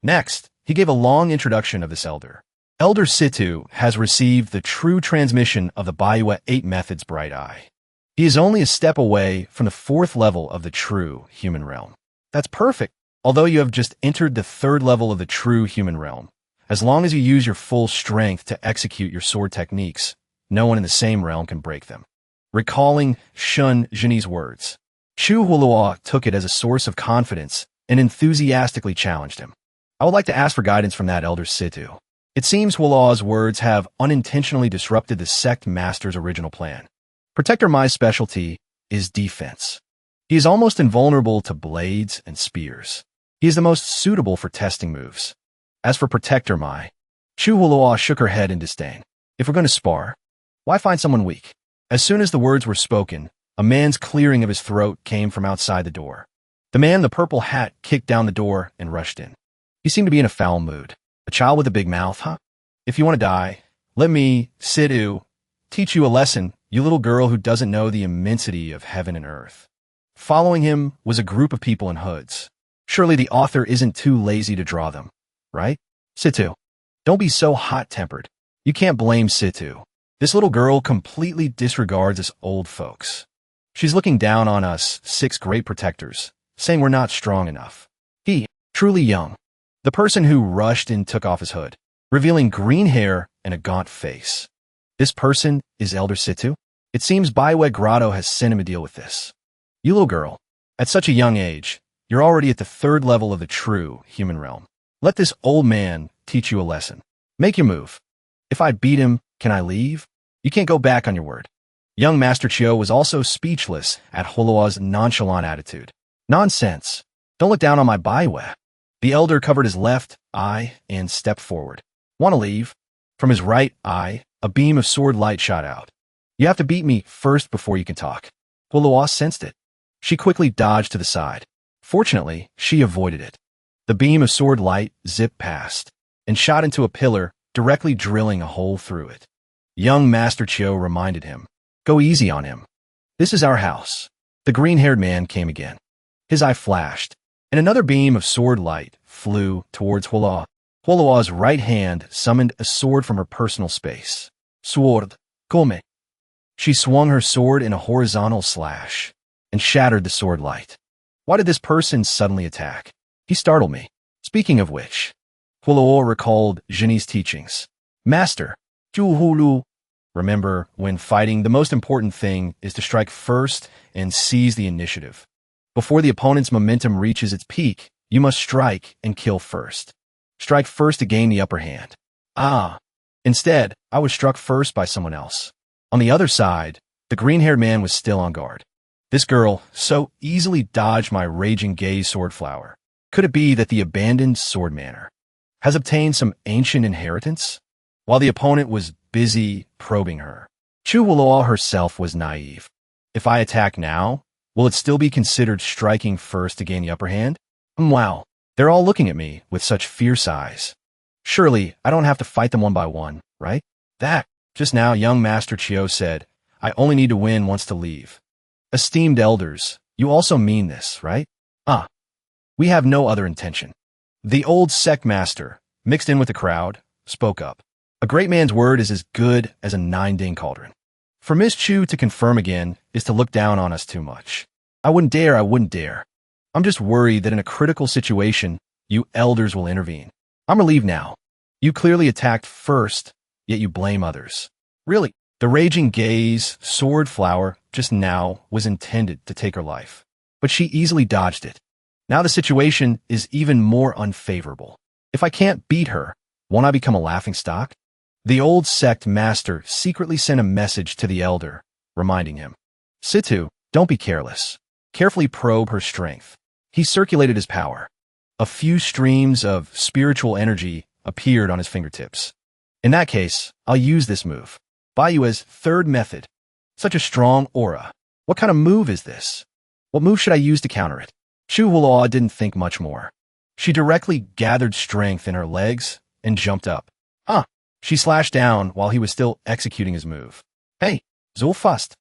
Next, he gave a long introduction of this elder. Elder Situ has received the true transmission of the Baiwa 8 Methods Bright Eye. He is only a step away from the 4th level of the true human realm. That's perfect. Although you have just entered the 3rd level of the true human realm, as long as you use your full strength to execute your sword techniques, no one in the same realm can break them. Recalling Shun Zhenyi's words, Chu Huolua took it as a source of confidence and enthusiastically challenged him. I would like to ask for guidance from that Elder Situ. It seems Huolua's words have unintentionally disrupted the sect master's original plan. Protector Mai's specialty is defense. He is almost invulnerable to blades and spears. He is the most suitable for testing moves. As for Protector Mai, Chu Huolua shook her head in disdain. If we're going to spar, why find someone weak? As soon as the words were spoken, a man's clearing of his throat came from outside the door. The man in the purple hat kicked down the door and rushed in. He seemed to be in a foul mood. A child with a big mouth, huh? If you want to die, let me, Sidhu, teach you a lesson, you little girl who doesn't know the immensity of heaven and earth. Following him was a group of people in hoods. Surely the author isn't too lazy to draw them, right? Sidhu, don't be so hot-tempered. You can't blame Sidhu. This little girl completely disregards us old folks. She's looking down on us, 6 great protectors, saying we're not strong enough. He, truly young. The person who rushed in took off his hood, revealing green hair and a gaunt face. This person is Elder Sidhu? It seems Bioware Grotto has sent him a deal with this. You little girl, at such a young age, you're already at the 3rd level of the true human realm. Let this old man teach you a lesson. Make your move. If I beat him, can I leave? You can't go back on your word. Young Master Chio was also speechless at Holoa's nonchalant attitude. Nonsense. Don't look down on my Bioware. The elder covered his left eye and stepped forward. Want to leave? From his right eye, a beam of sword light shot out. You have to beat me first before you can talk. Holoa sensed it. She quickly dodged to the side. Fortunately, she avoided it. The beam of sword light zipped past and shot into a pillar, directly drilling a hole through it. Young Master Chio reminded him, go easy on him. This is our house. The green-haired man came again. His eye flashed, and another beam of sword light flew towards Holoa. Holoa's right hand summoned a sword from her personal space. Sword, come. She swung her sword in a horizontal slash and shattered the sword light. Why did this person suddenly attack? He startled me. Speaking of which, Holoa recalled Jinni's teachings. Master, Juhulu. Remember, when fighting, the most important thing is to strike first and seize the initiative. Before the opponent's momentum reaches its peak, you must strike and kill first. Strike first to gain the upper hand. Instead, I was struck first by someone else. On the other side, the green-haired man was still on guard. This girl so easily dodged my raging gaze sword flower. Could it be that the abandoned swordmaner has obtained some ancient inheritance? While the opponent was busy probing her, Chu Holoa herself was naive. If I attack now, will it still be considered striking first to gain the upper hand? Wow, they're all looking at me with such fierce eyes. Surely, I don't have to fight them one by one, right? Just now, young Master Chio said, I only need to win once to leave. Esteemed elders, you also mean this, right? We have no other intention. The old sect master, mixed in with the crowd, spoke up. A great man's word is as good as a 9-ding cauldron. For Miss Chu to confirm again is to look down on us too much. I wouldn't dare. I'm just worried that in a critical situation, you elders will intervene. I'm relieved now. You clearly attacked first, yet you blame others. Really, the raging gaze, sword flower, just now was intended to take her life. But she easily dodged it. Now the situation is even more unfavorable. If I can't beat her, won't I become a laughingstock? The old sect master secretly sent a message to the elder, reminding him, Sidhu, don't be careless. Carefully probe her strength. He circulated his power. A few streams of spiritual energy appeared on his fingertips. In that case, I'll use this move. Bayua's 3rd method. Such a strong aura. What kind of move is this? What move should I use to counter it? Chu Holoa didn't think much more. She directly gathered strength in her legs and jumped up. She slashed down while he was still executing his move. Hey, so fast.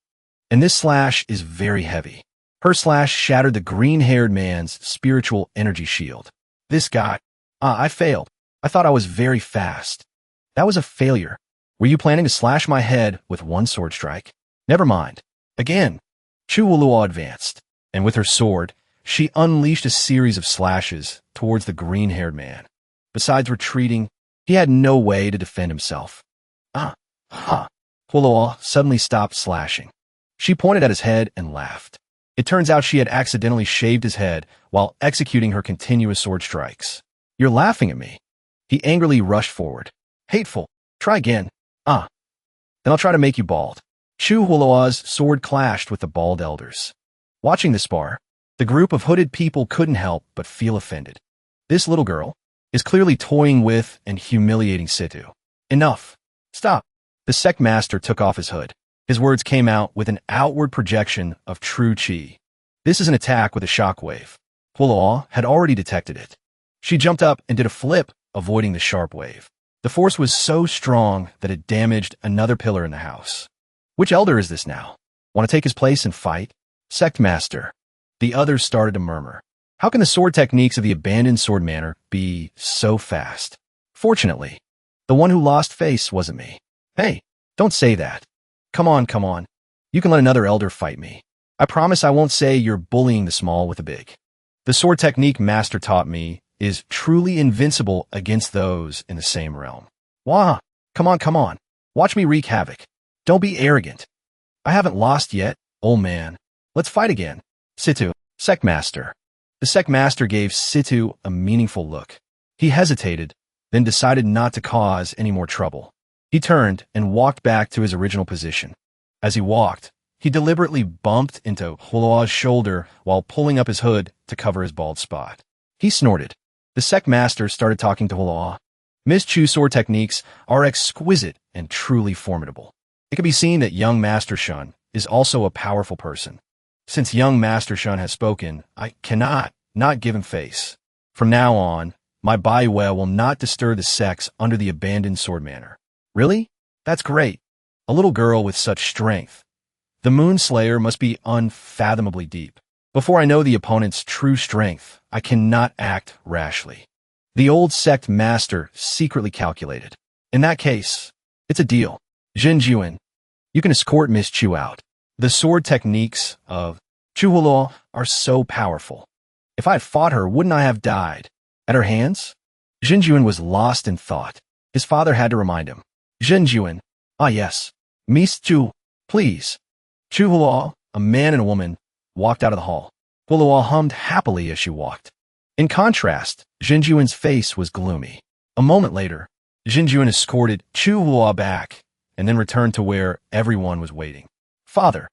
And this slash is very heavy. Her slash shattered the green-haired man's spiritual energy shield. This guy. I failed. I thought I was very fast. That was a failure. Were you planning to slash my head with one sword strike? Never mind. Again. Chu Holoa advanced, and with her sword, she unleashed a series of slashes towards the green-haired man. Besides retreating, he had no way to defend himself. Holoa suddenly stopped slashing. She pointed at his head and laughed. It turns out she had accidentally shaved his head while executing her continuous sword strikes. You're laughing at me. He angrily rushed forward. Hateful. Try again. Then I'll try to make you bald. Chu Holoa's sword clashed with the bald elders. Watching the spar, the group of hooded people couldn't help but feel offended. This little girl is clearly toying with and humiliating Sidhu. Enough. Stop. The sect master took off his hood. His words came out with an outward projection of true chi. This is an attack with a shockwave. Huo had already detected it. She jumped up and did a flip, avoiding the sharp wave. The force was so strong that it damaged another pillar in the house. Which elder is this now? Want to take his place and fight? Sect Master. The others started to murmur. How can the sword techniques of the abandoned sword manor be so fast? Fortunately, the one who lost face wasn't me. Hey, don't say that. Come on, come on. You can let another elder fight me. I promise I won't say you're bullying the small with the big. The sword technique Master taught me is truly invincible against those in the same realm. Wah! Come on, come on. Watch me wreak havoc. Don't be arrogant. I haven't lost yet, old man. Let's fight again. Situ, Sect Master. The Sect Master gave Situ a meaningful look. He hesitated, then decided not to cause any more trouble. He turned and walked back to his original position. As he walked, he deliberately bumped into Huo's shoulder while pulling up his hood to cover his bald spot. He snorted. The Sect Master started talking to Huo. Miss Chu's sword techniques are exquisite and truly formidable. It can be seen that young Master Shun is also a powerful person. Since young Master Shun has spoken, I cannot not give him face. From now on, my Baiwe will not disturb the sects under the abandoned sword manor. Really? That's great. A little girl with such strength. The Moon Slayer must be unfathomably deep. Before I know the opponent's true strength, I cannot act rashly. The old sect master secretly calculated. In that case, it's a deal. Jinjuan, you can escort Miss Chu out. The sword techniques of Chu Huo are so powerful. If I had fought her, wouldn't I have died? At her hands? Jinjuan was lost in thought. His father had to remind him. Jinjuan, ah yes, Miss Chu, please. Chu Huo, a man and a woman, walked out of the hall. Huo hummed happily as she walked. In contrast, Jinjuan's face was gloomy. A moment later, Jinjuan escorted Chu Huo back and then returned to where everyone was waiting. Father,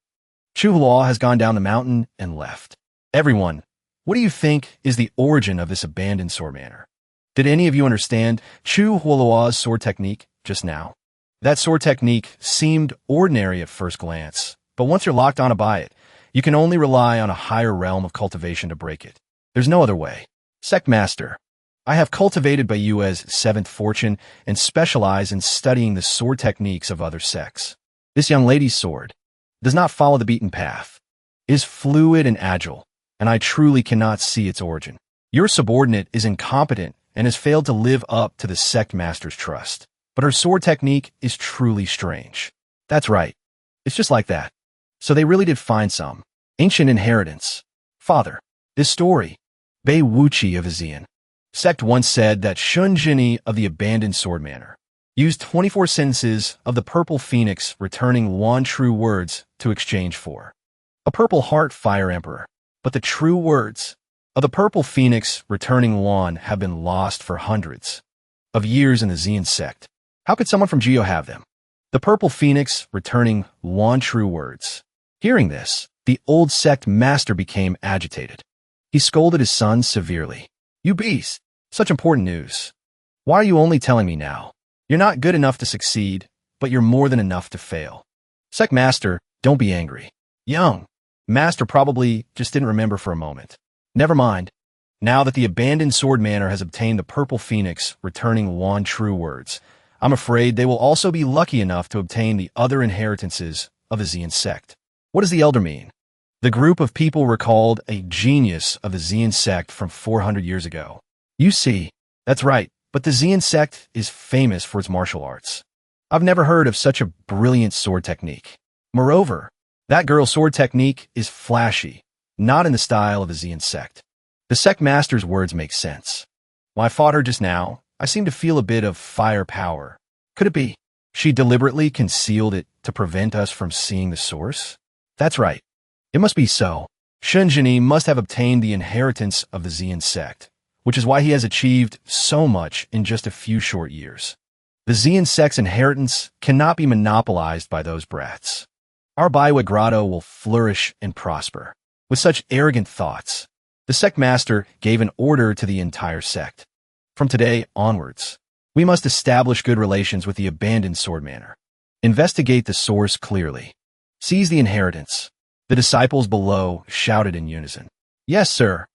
Chu Huo has gone down the mountain and left. Everyone, what do you think is the origin of this abandoned sword manor? Did any of you understand Chu Huo's sword technique just now? That sword technique seemed ordinary at first glance, but once you're locked on by it, you can only rely on a higher realm of cultivation to break it. There's no other way. Sect Master, I have cultivated Bayue's seventh fortune and specialize in studying the sword techniques of other sects. This young lady's sword does not follow the beaten path, is fluid and agile, and I truly cannot see its origin. Your subordinate is incompetent and has failed to live up to the sect master's trust, but her sword technique is truly strange. That's right. It's just like that. So they really did find some ancient inheritance. Father, this story, Bei Wuchi of Azian. Sect once said that Shunjini of the abandoned sword manor used 24 sentences of the purple phoenix returning one true words to exchange for a purple heart fire emperor. But the true words of the purple phoenix returning one have been lost for hundreds of years in the Xian sect. How could someone from Geo have them? The purple phoenix returning one true words. Hearing this, the old sect master became agitated. He scolded his son severely. You beast! Such important news. Why are you only telling me now? You're not good enough to succeed, but you're more than enough to fail. Sect Master, don't be angry. Young. Master probably just didn't remember for a moment. Never mind. Now that the abandoned sword manor has obtained the purple phoenix returning one true words, I'm afraid they will also be lucky enough to obtain the other inheritances of the Xian sect. What does the elder mean? The group of people recalled a genius of the Xian sect from 400 years ago. You see, that's right, but the Xian sect is famous for its martial arts. I've never heard of such a brilliant sword technique. Moreover, that girl's sword technique is flashy, not in the style of the Xian sect. The sect master's words make sense. When I fought her just now, I seem to feel a bit of fire power. Could it be she deliberately concealed it to prevent us from seeing the source? That's right. It must be so. Shunjini must have obtained the inheritance of the Xian sect, which is why he has achieved so much in just a few short years. The Xian sect's inheritance cannot be monopolized by those brats. Our Baiwa grotto will flourish and prosper. With such arrogant thoughts, the sect master gave an order to the entire sect. From today onwards, we must establish good relations with the abandoned sword manor. Investigate the source clearly. Seize the inheritance. The disciples below shouted in unison. Yes, sir.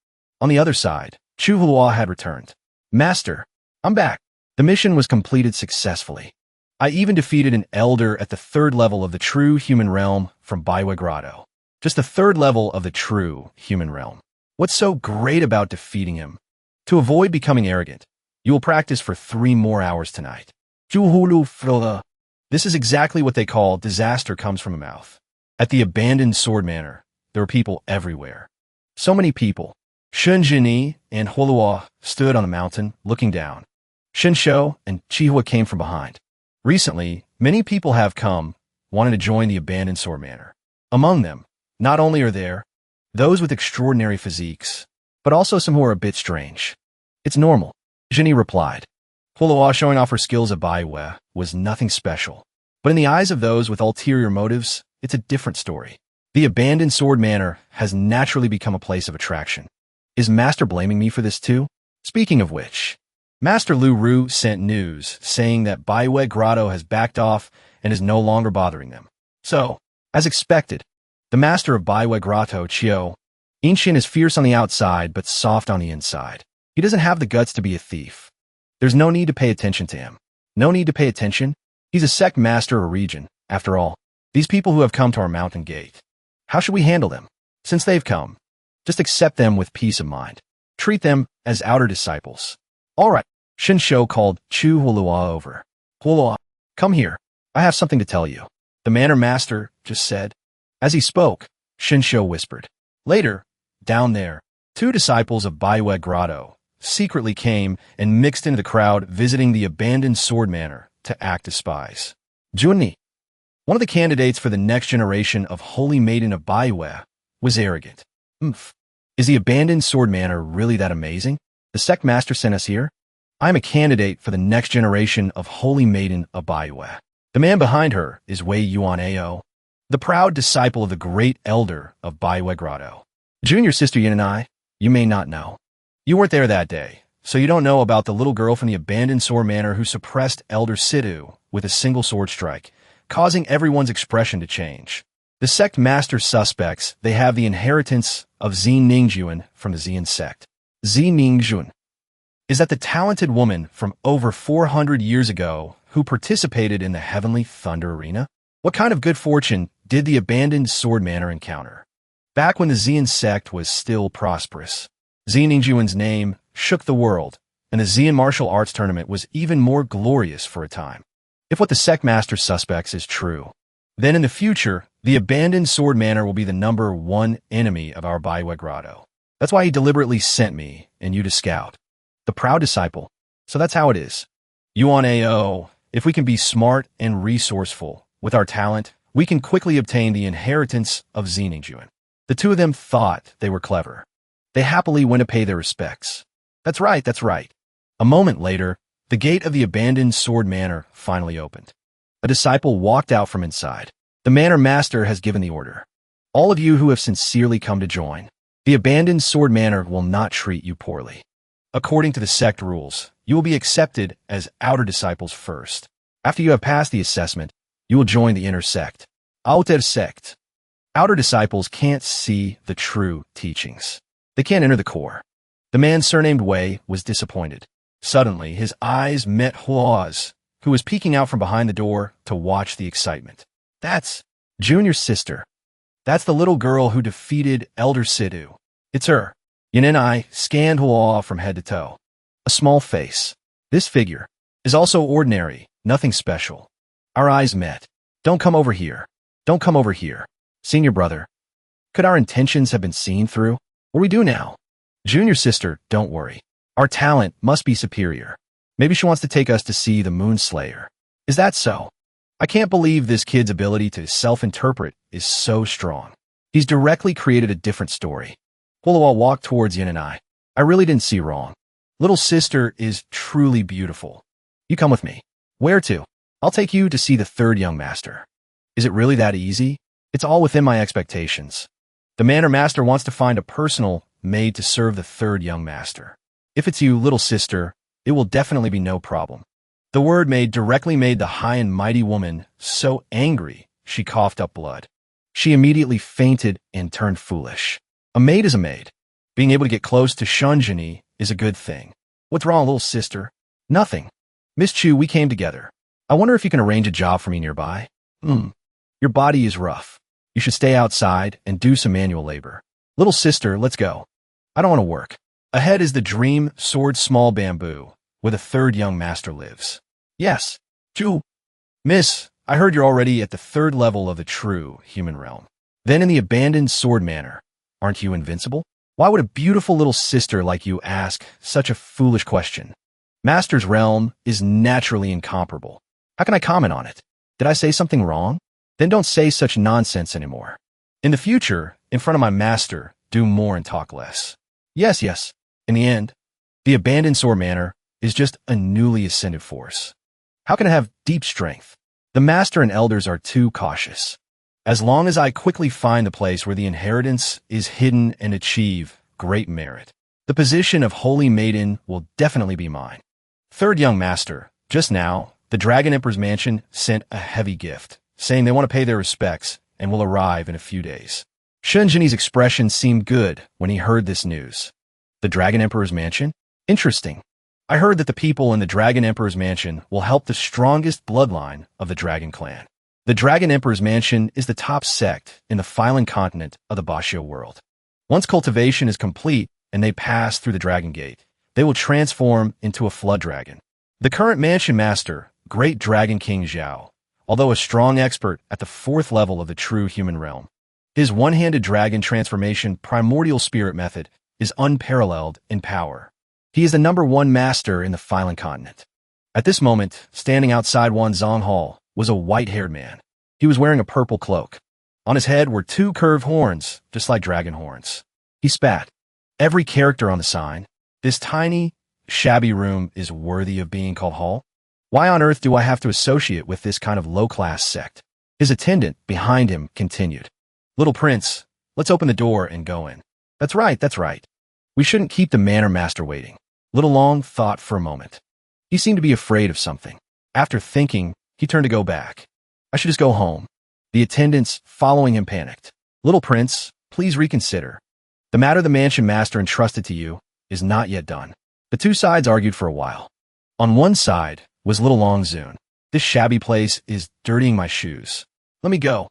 On the other side, Chu Hulua had returned. Master, I'm back. The mission was completed successfully. I even defeated an elder at the 3rd level of the true human realm from Baiwa Grotto. Just the 3rd level of the true human realm. What's so great about defeating him? To avoid becoming arrogant, you will practice for 3 more hours tonight. This is exactly what they call disaster comes from a mouth. At the abandoned sword manor, there were people everywhere. So many people. Shunjini and Hulua stood on the mountain, looking down. Shinshou and Chihua came from behind. Recently, many people have come, wanting to join the abandoned sword manor. Among them, not only are there those with extraordinary physiques, but also some who are a bit strange. It's normal, Jinny replied. Hulua showing off her skills at Baiwa was nothing special. But in the eyes of those with ulterior motives, it's a different story. The abandoned sword manor has naturally become a place of attraction. Is Master blaming me for this too? Speaking of which, Master Lu Ru sent news saying that Baiwa Grotto has backed off and is no longer bothering them. So, as expected, the master of Baiwa Grotto, Chiu, Inshin, is fierce on the outside but soft on the inside. He doesn't have the guts to be a thief. There's no need to pay attention to him. No need to pay attention. He's a sect master or regent, after all. These people who have come to our mountain gate. How should we handle them? Since they've come, just accept them with peace of mind. Treat them as outer disciples. All right, Shinshou called Chu Hulua over. Hulua, come here. I have something to tell you. The manor master just said. As he spoke, Shinshou whispered. Later, down there, 2 disciples of Baiwa Grotto secretly came and mixed into the crowd visiting the abandoned sword manor to act as spies. Junni, one of the candidates for the next generation of Holy Maiden of Baiwa, was arrogant. Is the abandoned sword manor really that amazing? The sect master sent us here? I am a candidate for the next generation of Holy Maiden of Baiwa. The man behind her is Wei Yuan Ao, the proud disciple of the great elder of Baiwa Grotto. Junior sister Yin and I, you may not know. You weren't there that day, so you don't know about the little girl from the abandoned sword manor who suppressed Elder Sidhu with a single sword strike, causing everyone's expression to change. The sect master suspects they have the inheritance of Zi Ningjuan from the Xian sect. Zi Ningjuan is that the talented woman from over 400 years ago who participated in the Heavenly Thunder Arena? What kind of good fortune did the abandoned sword manor encounter? Back when the Xian sect was still prosperous, Zi Ningjuan's name shook the world, and the Xian martial arts tournament was even more glorious for a time. If what the sect master suspects is true, then in the future, the abandoned sword manor will be the #1 enemy of our Baiwa Grotto. That's why he deliberately sent me and you to scout. The proud disciple. So that's how it is. Yuan Ao, if we can be smart and resourceful with our talent, we can quickly obtain the inheritance of Zi Ningjuan. The 2 of them thought they were clever. They happily went to pay their respects. That's right, that's right. A moment later, the gate of the abandoned sword manor finally opened. A disciple walked out from inside. The manor master has given the order. All of you who have sincerely come to join, the abandoned sword manor will not treat you poorly. According to the sect rules, you will be accepted as outer disciples first. After you have passed the assessment, you will join the inner sect. Outer sect. Outer disciples can't see the true teachings. They can't enter the core. The man surnamed Wei was disappointed. Suddenly, his eyes met Hua's, who was peeking out from behind the door to watch the excitement. That's Junior's sister. That's the little girl who defeated Elder Sidhu. It's her. Yin and I scanned Hua from head to toe. A small face. This figure is also ordinary, nothing special. Our eyes met. Don't come over here. Don't come over here. Senior brother. Could our intentions have been seen through? What do we do now? Junior sister, don't worry. Our talent must be superior. Maybe she wants to take us to see the Moon Slayer. Is that so? I can't believe this kid's ability to self-interpret is so strong. He's directly created a different story. Hulua walked towards Yin and I. I really didn't see wrong. Little sister is truly beautiful. You come with me. Where to? I'll take you to see the 3rd young master. Is it really that easy? It's all within my expectations. The manor master wants to find a personal made to serve the 3rd young master. If it's you, little sister, it will definitely be no problem. The word maid directly made the high and mighty woman so angry she coughed up blood. She immediately fainted and turned foolish. A maid is a maid. Being able to get close to Shunjini is a good thing. What's wrong, little sister? Nothing. Miss Chu, we came together. I wonder if you can arrange a job for me nearby. Your body is rough. You should stay outside and do some manual labor. Little sister, let's go. I don't want to work. Ahead is the dream sword small bamboo, where the third young master lives. Yes. Chu. Miss, I heard you're already at the third level of the true human realm. Then in the abandoned sword manor, aren't you invincible? Why would a beautiful little sister like you ask such a foolish question? Master's realm is naturally incomparable. How can I comment on it? Did I say something wrong? Then don't say such nonsense anymore. In the future, in front of my master, do more and talk less. Yes. In the end, the abandoned sword manor is just a newly ascended force. How can it have deep strength? The master and elders are too cautious. As long as I quickly find the place where the inheritance is hidden and achieve great merit, the position of holy maiden will definitely be mine. Third young master, just now, the Dragon Emperor's mansion sent a heavy gift, saying they want to pay their respects and will arrive in a few days. Shunjini's expression seemed good when he heard this news. The Dragon Emperor's mansion? Interesting. I heard that the people in the Dragon Emperor's mansion will help the strongest bloodline of the Dragon clan. The Dragon Emperor's mansion is the top sect in the Phylan continent of the Bashio world. Once cultivation is complete and they pass through the Dragon Gate, they will transform into a flood dragon. The current mansion master, Great Dragon King Zhao, although a strong expert at the fourth level of the true human realm, his one-handed dragon transformation primordial spirit method is unparalleled in power. He is the #1 master in the Phylan continent. At this moment, standing outside Wanzhong Hall, was a white-haired man. He was wearing a purple cloak. On his head were 2 curved horns, just like dragon horns. He spat. Every character on the sign, this tiny, shabby room is worthy of being called hall. Why on earth do I have to associate with this kind of low-class sect? His attendant, behind him, continued. Little prince, let's open the door and go in. That's right. We shouldn't keep the manor master waiting. Little Long thought for a moment. He seemed to be afraid of something. After thinking, he turned to go back. I should just go home. The attendants, following him, panicked. Little prince, please reconsider. The matter the mansion master entrusted to you is not yet done. The two sides argued for a while. On one side was Little Long Zun. This shabby place is dirtying my shoes. Let me go.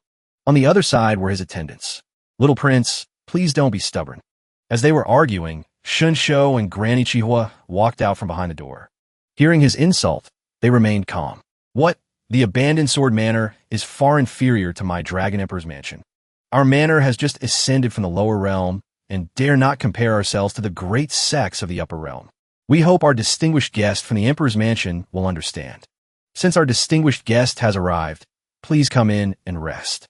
On the other side were his attendants. Little prince, please don't be stubborn. As they were arguing, Shun Shou and Granny Chihua walked out from behind the door. Hearing his insult, they remained calm. What? The abandoned sword manor is far inferior to my Dragon Emperor's mansion. Our manor has just ascended from the lower realm and dare not compare ourselves to the great sects of the upper realm. We hope our distinguished guest from the Emperor's mansion will understand. Since our distinguished guest has arrived, please come in and rest.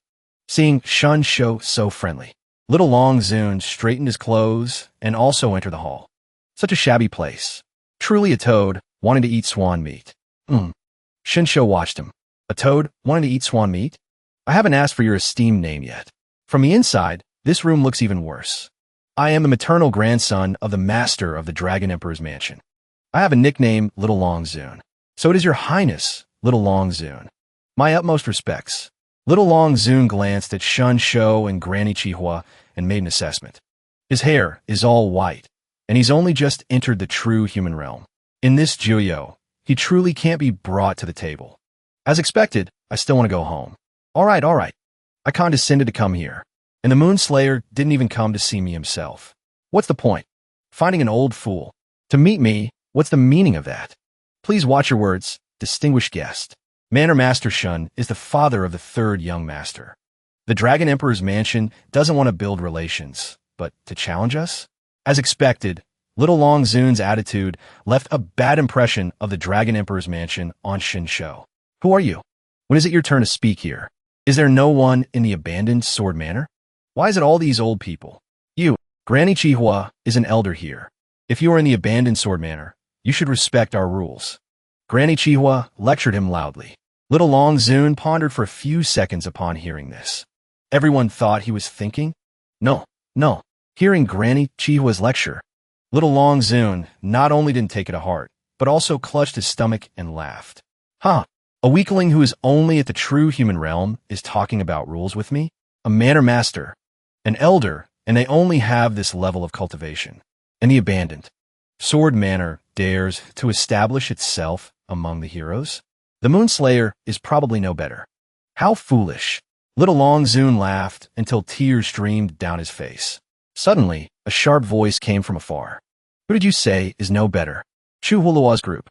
Seeing Shun Shou so friendly, Little Long Zun straightened his clothes and also entered the hall. Such a shabby place. Truly a toad wanting to eat swan meat. Shun Shou watched him. A toad wanting to eat swan meat? I haven't asked for your esteemed name yet. From the inside, this room looks even worse. I am the maternal grandson of the master of the Dragon Emperor's mansion. I have a nickname, Little Long Zun. So it is your highness, Little Long Zun. My utmost respects. Little Long Zun glanced at Shun Shou and Granny Chihua and made an assessment. His hair is all white, and he's only just entered the true human realm. In this Juyo, he truly can't be brought to the table. As expected, I still want to go home. All right. I condescended to come here, and the Moon Slayer didn't even come to see me himself. What's the point? Finding an old fool. To meet me, what's the meaning of that? Please watch your words, distinguished guest. Manor Master Shun is the father of the third young master. The Dragon Emperor's mansion doesn't want to build relations, but to challenge us? As expected, Little Long Zun's attitude left a bad impression of the Dragon Emperor's mansion on Shun Shou. Who are you? When is it your turn to speak here? Is there no one in the abandoned sword manor? Why is it all these old people? You, Granny Chihua, is an elder here. If you are in the abandoned sword manor, you should respect our rules. Granny Chihua lectured him loudly. Little Long Zun pondered for a few seconds upon hearing this. Everyone thought he was thinking. No. Hearing Granny Chihua's lecture, Little Long Zun not only didn't take it to heart, but also clutched his stomach and laughed. A weakling who is only at the true human realm is talking about rules with me? A manor master, an elder, and they only have this level of cultivation. And the abandoned sword manor dares to establish itself among the heroes? The Moonslayer is probably no better. How foolish. Little Long Zun laughed until tears streamed down his face. Suddenly, a sharp voice came from afar. Who did you say is no better? Chu Hulua's group.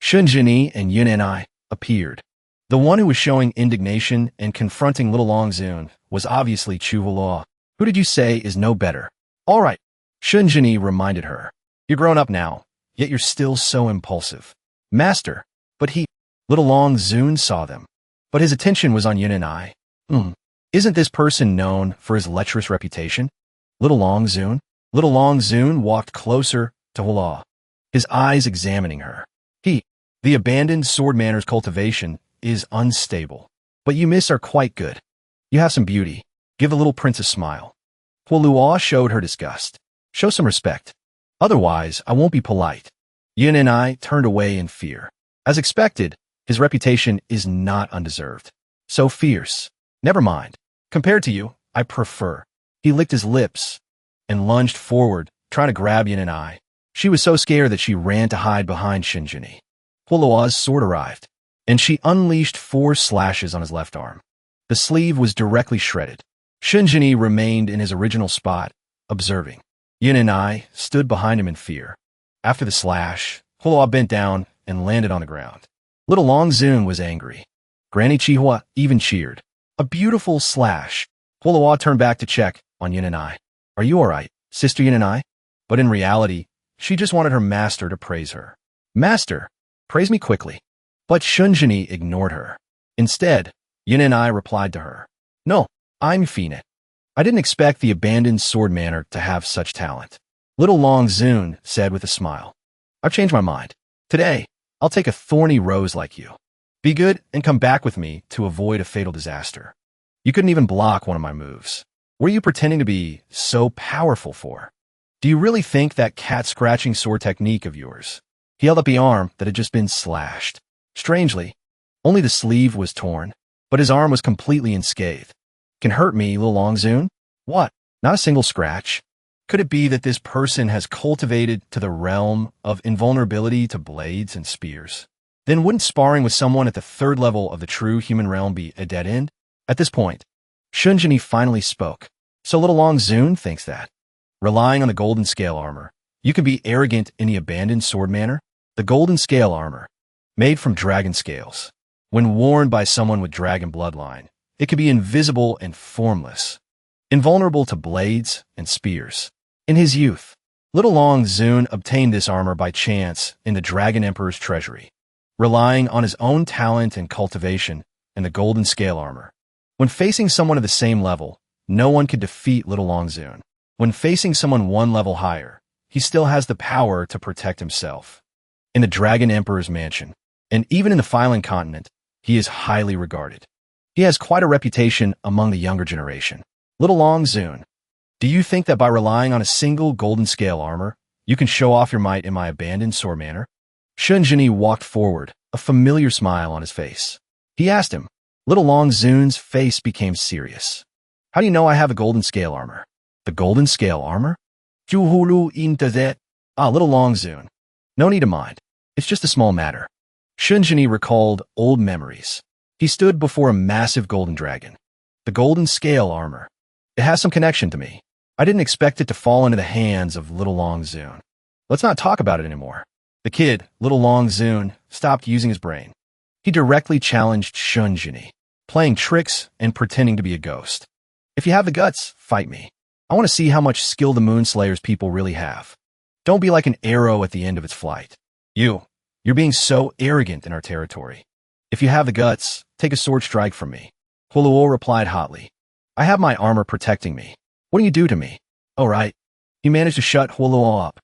Shunjini and Yun and I appeared. The one who was showing indignation and confronting Little Long Zun was obviously Chu Hulua. Who did you say is no better? All right, Shunjini reminded her. You're grown up now, yet you're still so impulsive. Master, but Little Long Zun saw them. But his attention was on Yun and I. Isn't this person known for his lecherous reputation? Little Long Zun? Little Long Zun walked closer to Hulua, his eyes examining her. The abandoned sword manor's cultivation is unstable, but you miss are quite good. You have some beauty. Give the little prince a smile. Hulua showed her disgust. Show some respect. Otherwise, I won't be polite. Yun and I turned away in fear. As expected, his reputation is not undeserved. So fierce. Never mind. Compared to you, I prefer. He licked his lips and lunged forward, trying to grab Yun and I. She was so scared that she ran to hide behind Shinjini. Hulua's sword arrived, and she unleashed 4 slashes on his left arm. The sleeve was directly shredded. Shinjini remained in his original spot, observing. Yun and I stood behind him in fear. After the slash, Hulua bent down and landed on the ground. Little Long Zun was angry. Granny Chihua even cheered. A beautiful slash. Hulua turned back to check on Yun and I. Are you all right, Sister Yun and I? But in reality, she just wanted her master to praise her. Master, praise me quickly. But Shunjini ignored her. Instead, Yun and I replied to her. No, I'm Phoenix. I didn't expect the abandoned sword manor to have such talent. Little Long Zun said with a smile. I've changed my mind. Today, I'll take a thorny rose like you. Be good and come back with me to avoid a fatal disaster. You couldn't even block one of my moves. What are you pretending to be so powerful for? Do you really think that cat-scratching sword technique of yours? He held up the arm that had just been slashed. Strangely, only the sleeve was torn, but his arm was completely unscathed. Can hurt me, Little Long Zun? What? Not a single scratch? Could it be that this person has cultivated to the realm of invulnerability to blades and spears? Then wouldn't sparring with someone at the 3rd level of the true human realm be a dead end? At this point, Shunjini finally spoke. So Little Long Zun thinks that, relying on the golden scale armor, you can be arrogant in the abandoned sword manor? The golden scale armor, made from dragon scales. When worn by someone with dragon bloodline, it can be invisible and formless, invulnerable to blades and spears. In his youth, Little Long Zun obtained this armor by chance in the Dragon Emperor's treasury, relying on his own talent and cultivation and the golden scale armor. When facing someone of the same level, no one could defeat Little Long Zun. When facing someone 1 level higher, he still has the power to protect himself. In the Dragon Emperor's mansion, and even in the Filing Continent, he is highly regarded. He has quite a reputation among the younger generation. Little Long Zun, do you think that by relying on a single golden scale armor, you can show off your might in my abandoned sword manor? Shunjini walked forward, a familiar smile on his face. He asked him. Little Long Zun's face became serious. How do you know I have a golden scale armor? The golden scale armor? Juhulu intazet. Little Long Zun. No need to mind. It's just a small matter. Shunjini recalled old memories. He stood before a massive golden dragon. The golden scale armor. It has some connection to me. I didn't expect it to fall into the hands of Little Long Zun. Let's not talk about it anymore. The kid, Little Long Zun, stopped using his brain. He directly challenged Shunjini, playing tricks and pretending to be a ghost. If you have the guts, fight me. I want to see how much skill the Moonslayer's people really have. Don't be like an arrow at the end of its flight. You're being so arrogant in our territory. If you have the guts, take a sword strike from me. Huluo replied hotly. I have my armor protecting me. What do you do to me? Oh, right. He managed to shut Huluo up.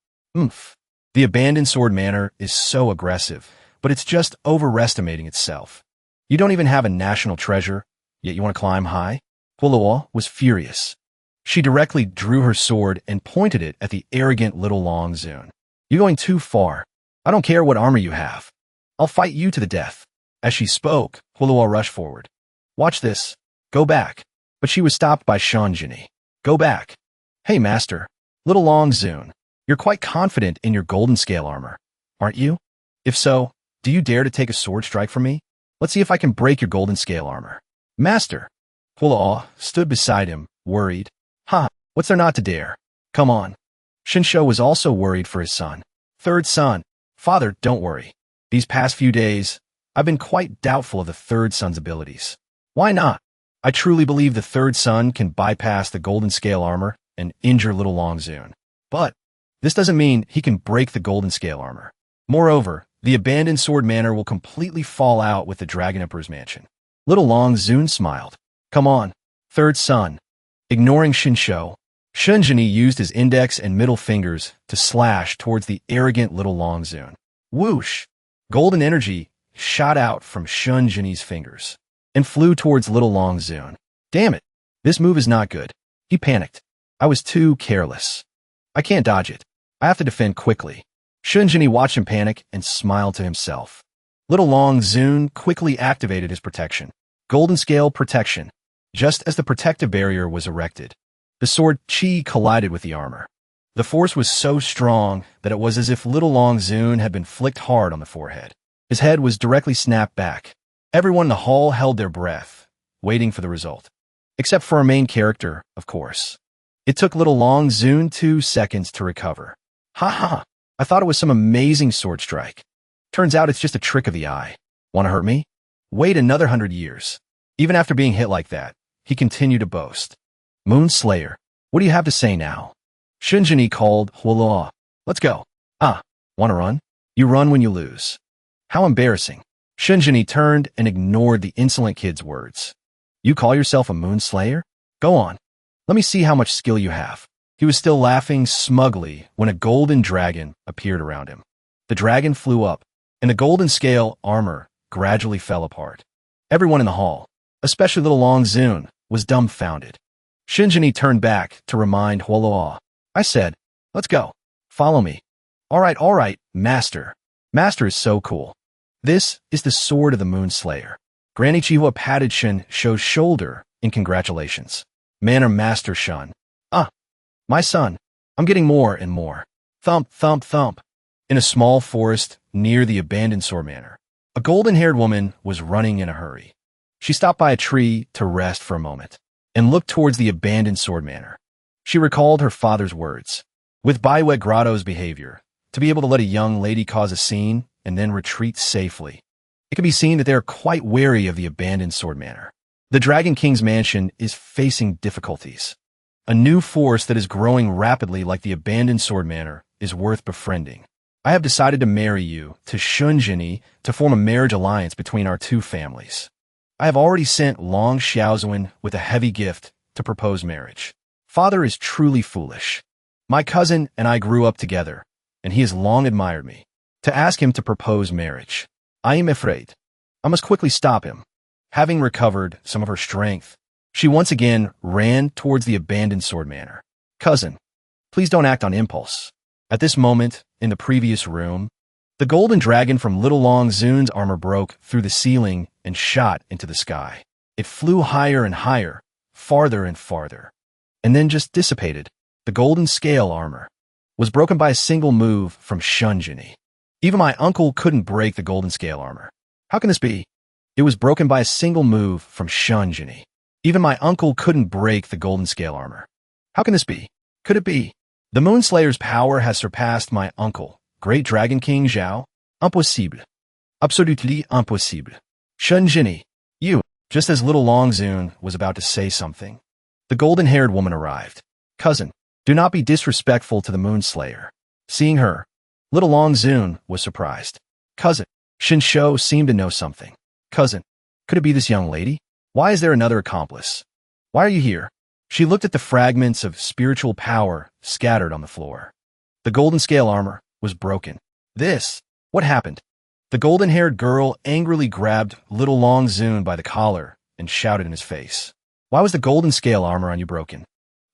The abandoned sword manor is so aggressive, but it's just overestimating itself. You don't even have a national treasure, yet you want to climb high? Huluo was furious. She directly drew her sword and pointed it at the arrogant Little Long Zun. You're going too far. I don't care what armor you have. I'll fight you to the death. As she spoke, Huluo rushed forward. Watch this. Go back. But she was stopped by Shunjini. Go back. Hey, Master. Little Long Zune. You're quite confident in your golden scale armor, aren't you? If so, do you dare to take a sword strike from me? Let's see if I can break your golden scale armor. Master. Huo stood beside him, worried. Ha, what's there not to dare? Come on. Shinsho was also worried for his son. Third son. Father, don't worry. These past few days, I've been quite doubtful of the third son's abilities. Why not? I truly believe the third son can bypass the golden scale armor and injure Little Long Zune. But this doesn't mean he can break the golden scale armor. Moreover, the abandoned sword manor will completely fall out with the Dragon Emperor's mansion. Little Long Zune smiled. Come on, third son. Ignoring Shinsho, Shunjini used his index and middle fingers to slash towards the arrogant Little Long Zune. Whoosh! Golden energy shot out from Shunjini's fingers and flew towards Little Long Zune. Damn it, this move is not good. He panicked. I was too careless. I can't dodge it. I have to defend quickly. Shunjini watched him panic and smiled to himself. Little Long Zune quickly activated his protection. Golden scale protection. Just as the protective barrier was erected, the sword chi collided with the armor. The force was so strong that it was as if Little Long Zune had been flicked hard on the forehead. His head was directly snapped back. Everyone in the hall held their breath, waiting for the result. Except for our main character, of course. It took Little Long Zune 2 seconds to recover. Ha ha! I thought it was some amazing sword strike. Turns out it's just a trick of the eye. Want to hurt me? Wait another 100 years. Even after being hit like that, he continued to boast. Moon Slayer, what do you have to say now? Shunjini called Huo. Let's go. Ah, want to run? You run when you lose. How embarrassing. Shunjini turned and ignored the insolent kid's words. You call yourself a Moon Slayer? Go on. Let me see how much skill you have. He was still laughing smugly when a golden dragon appeared around him. The dragon flew up, and the golden scale armor gradually fell apart. Everyone in the hall, especially Little Long Zune, was dumbfounded. Shunjini turned back to remind Huo. I said, let's go. Follow me. All right, Master. Master is so cool. This is the sword of the Moon Slayer. Granny Chihua patted Shinsho's shoulder in congratulations. Manner Master Shun. Ah, my son. I'm getting more and more. Thump, thump, thump. In a small forest near the abandoned sword manor, a golden-haired woman was running in a hurry. She stopped by a tree to rest for a moment and looked towards the abandoned sword manor. She recalled her father's words. With Baiwei Grotto's behavior, to be able to let a young lady cause a scene and then retreat safely, it can be seen that they are quite wary of the abandoned sword manor. The Dragon King's mansion is facing difficulties. A new force that is growing rapidly like the abandoned sword manor is worth befriending. I have decided to marry you to Shunjini to form a marriage alliance between our two families. I have already sent Long Xiaozuan with a heavy gift to propose marriage. Father is truly foolish. My cousin and I grew up together, and he has long admired me. To ask him to propose marriage, I am afraid. I must quickly stop him. Having recovered some of her strength, she once again ran towards the abandoned sword manor. Cousin, please don't act on impulse. At this moment, in the previous room, the golden dragon from Little Long Zune's armor broke through the ceiling and shot into the sky. It flew higher and higher, farther and farther, and then just dissipated. The golden scale armor was broken by a single move from Shunjini. Even my uncle couldn't break the golden scale armor. How can this be? It was broken by a single move from Shunjini. Even my uncle couldn't break the golden scale armor. How can this be? Could it be? The Moon Slayer's power has surpassed my uncle, Great Dragon King Zhao. Impossible. Absolutely impossible. Shunjini, you. Just as Little Long Zune was about to say something, the golden-haired woman arrived. Cousin, do not be disrespectful to the Moon Slayer. Seeing her, Little Long Zune was surprised. Cousin, Shinsho seemed to know something. Cousin, could it be this young lady? Why is there another accomplice? Why are you here? She looked at the fragments of spiritual power scattered on the floor. The golden scale armor was broken. What happened? The golden-haired girl angrily grabbed Little Long Zune by the collar and shouted in his face. Why was the golden scale armor on you broken?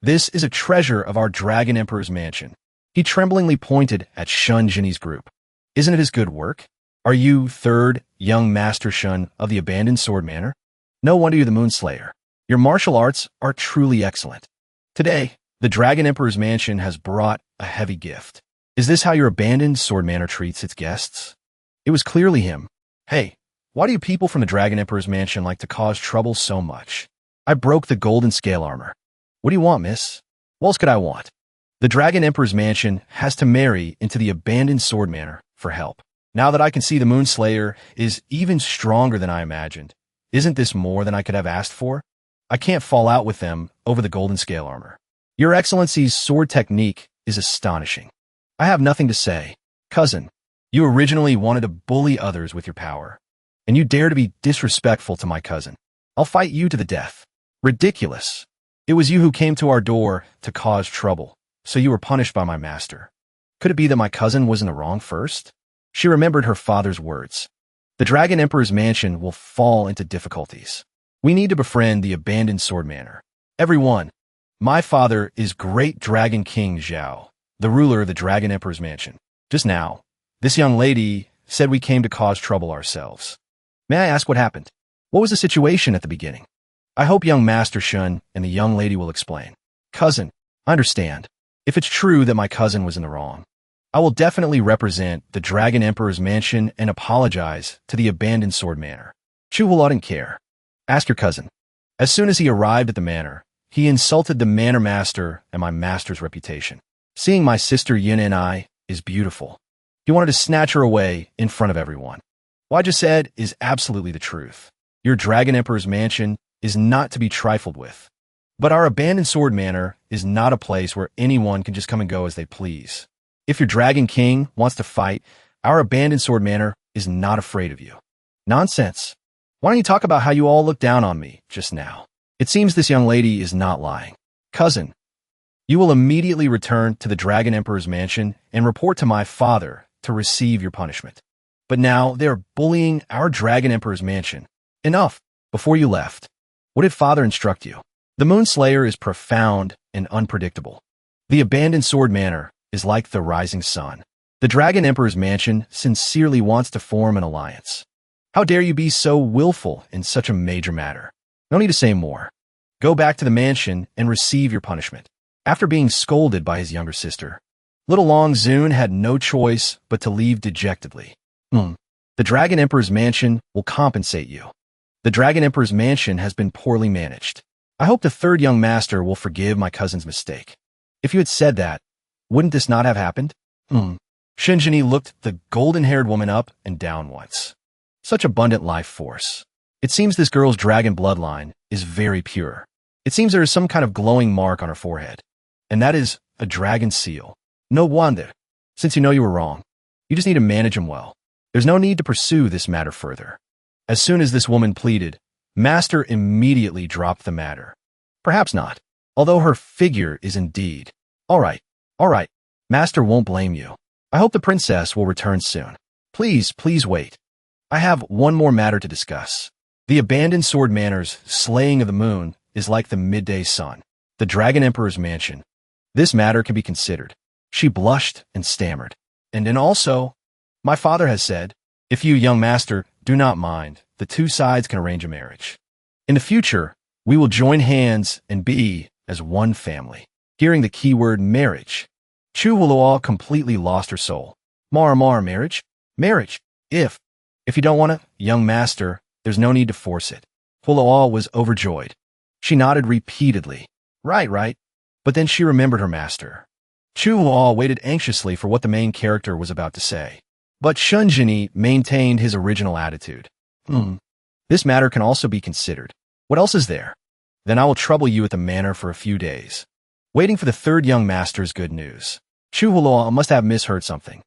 This is a treasure of our Dragon Emperor's mansion. He tremblingly pointed at Shunjini's group. Isn't it his good work? Are you third young Master Shun of the abandoned sword manor? No wonder you're the Moon Slayer. Your martial arts are truly excellent. Today, The Dragon Emperor's mansion has brought a heavy gift. Is this how your abandoned sword manor treats its guests? It was clearly him. Hey, why do you people from the Dragon Emperor's mansion like to cause trouble so much? I broke the golden scale armor. What do you want, miss? What else could I want? The Dragon Emperor's mansion has to marry into the abandoned sword manor for help. Now that I can see the Moonslayer is even stronger than I imagined, isn't this more than I could have asked for? I can't fall out with them over the golden scale armor. Your Excellency's sword technique is astonishing. I have nothing to say. Cousin, you originally wanted to bully others with your power, and you dare to be disrespectful to my cousin. I'll fight you to the death. Ridiculous. It was you who came to our door to cause trouble, so you were punished by my master. Could it be that my cousin was in the wrong first? She remembered her father's words. The Dragon Emperor's mansion will fall into difficulties. We need to befriend the abandoned sword manor. Everyone, my father is Great Dragon King Zhao, the ruler of the Dragon Emperor's mansion. Just now, this young lady said we came to cause trouble ourselves. May I ask what happened? What was the situation at the beginning? I hope young Master Shun and the young lady will explain. Cousin, I understand. If it's true that my cousin was in the wrong, I will definitely represent the Dragon Emperor's mansion and apologize to the abandoned sword manor. Chu Hula didn't care. Ask your cousin. As soon as he arrived at the manor, he insulted the manor master and my master's reputation. Seeing my sister Yin and I is beautiful. He wanted to snatch her away in front of everyone. What I just said is absolutely the truth. Your Dragon Emperor's mansion is not to be trifled with. But our abandoned sword manor is not a place where anyone can just come and go as they please. If your Dragon King wants to fight, our abandoned sword manor is not afraid of you. Nonsense. Why don't you talk about how you all looked down on me just now? It seems this young lady is not lying. Cousin, you will immediately return to the Dragon Emperor's mansion and report to my father to receive your punishment. But now they are bullying our Dragon Emperor's mansion. Enough. Before you left, what did father instruct you? The Moonslayer is profound and unpredictable. The abandoned sword manor is like the rising sun. The Dragon Emperor's mansion sincerely wants to form an alliance. How dare you be so willful in such a major matter? No need to say more. Go back to the mansion and receive your punishment. After being scolded by his younger sister, little Long Zun had no choice but to leave dejectedly. The Dragon Emperor's mansion will compensate you. The Dragon Emperor's mansion has been poorly managed. I hope the third young master will forgive my cousin's mistake. If you had said that, wouldn't this not have happened? Shinjini looked the golden-haired woman up and down once. Such abundant life force. It seems this girl's dragon bloodline is very pure. It seems there is some kind of glowing mark on her forehead. And that is a dragon seal. No wonder. Since you know you were wrong, you just need to manage him well. There's no need to pursue this matter further. As soon as this woman pleaded, Master immediately dropped the matter. Perhaps not, although her figure is indeed. All right. Master won't blame you. I hope the princess will return soon. Please wait. I have one more matter to discuss. The abandoned sword manor's slaying of the moon is like the midday sun, the Dragon Emperor's mansion. This matter can be considered. She blushed and stammered. And then also, my father has said, if you, young master, do not mind, the two sides can arrange a marriage. In the future, we will join hands and be as one family. Hearing the keyword marriage, Chu Huoluo completely lost her soul. Marriage? Marriage. If you don't want to, young master, there's no need to force it. Huoluo was overjoyed. She nodded repeatedly. Right. But then she remembered her master. Chu Huoluo waited anxiously for what the main character was about to say. But Shunjini maintained his original attitude. This matter can also be considered. What else is there? Then I will trouble you at the manor for a few days. Waiting for the third young master's good news. Chu Huoluo must have misheard something.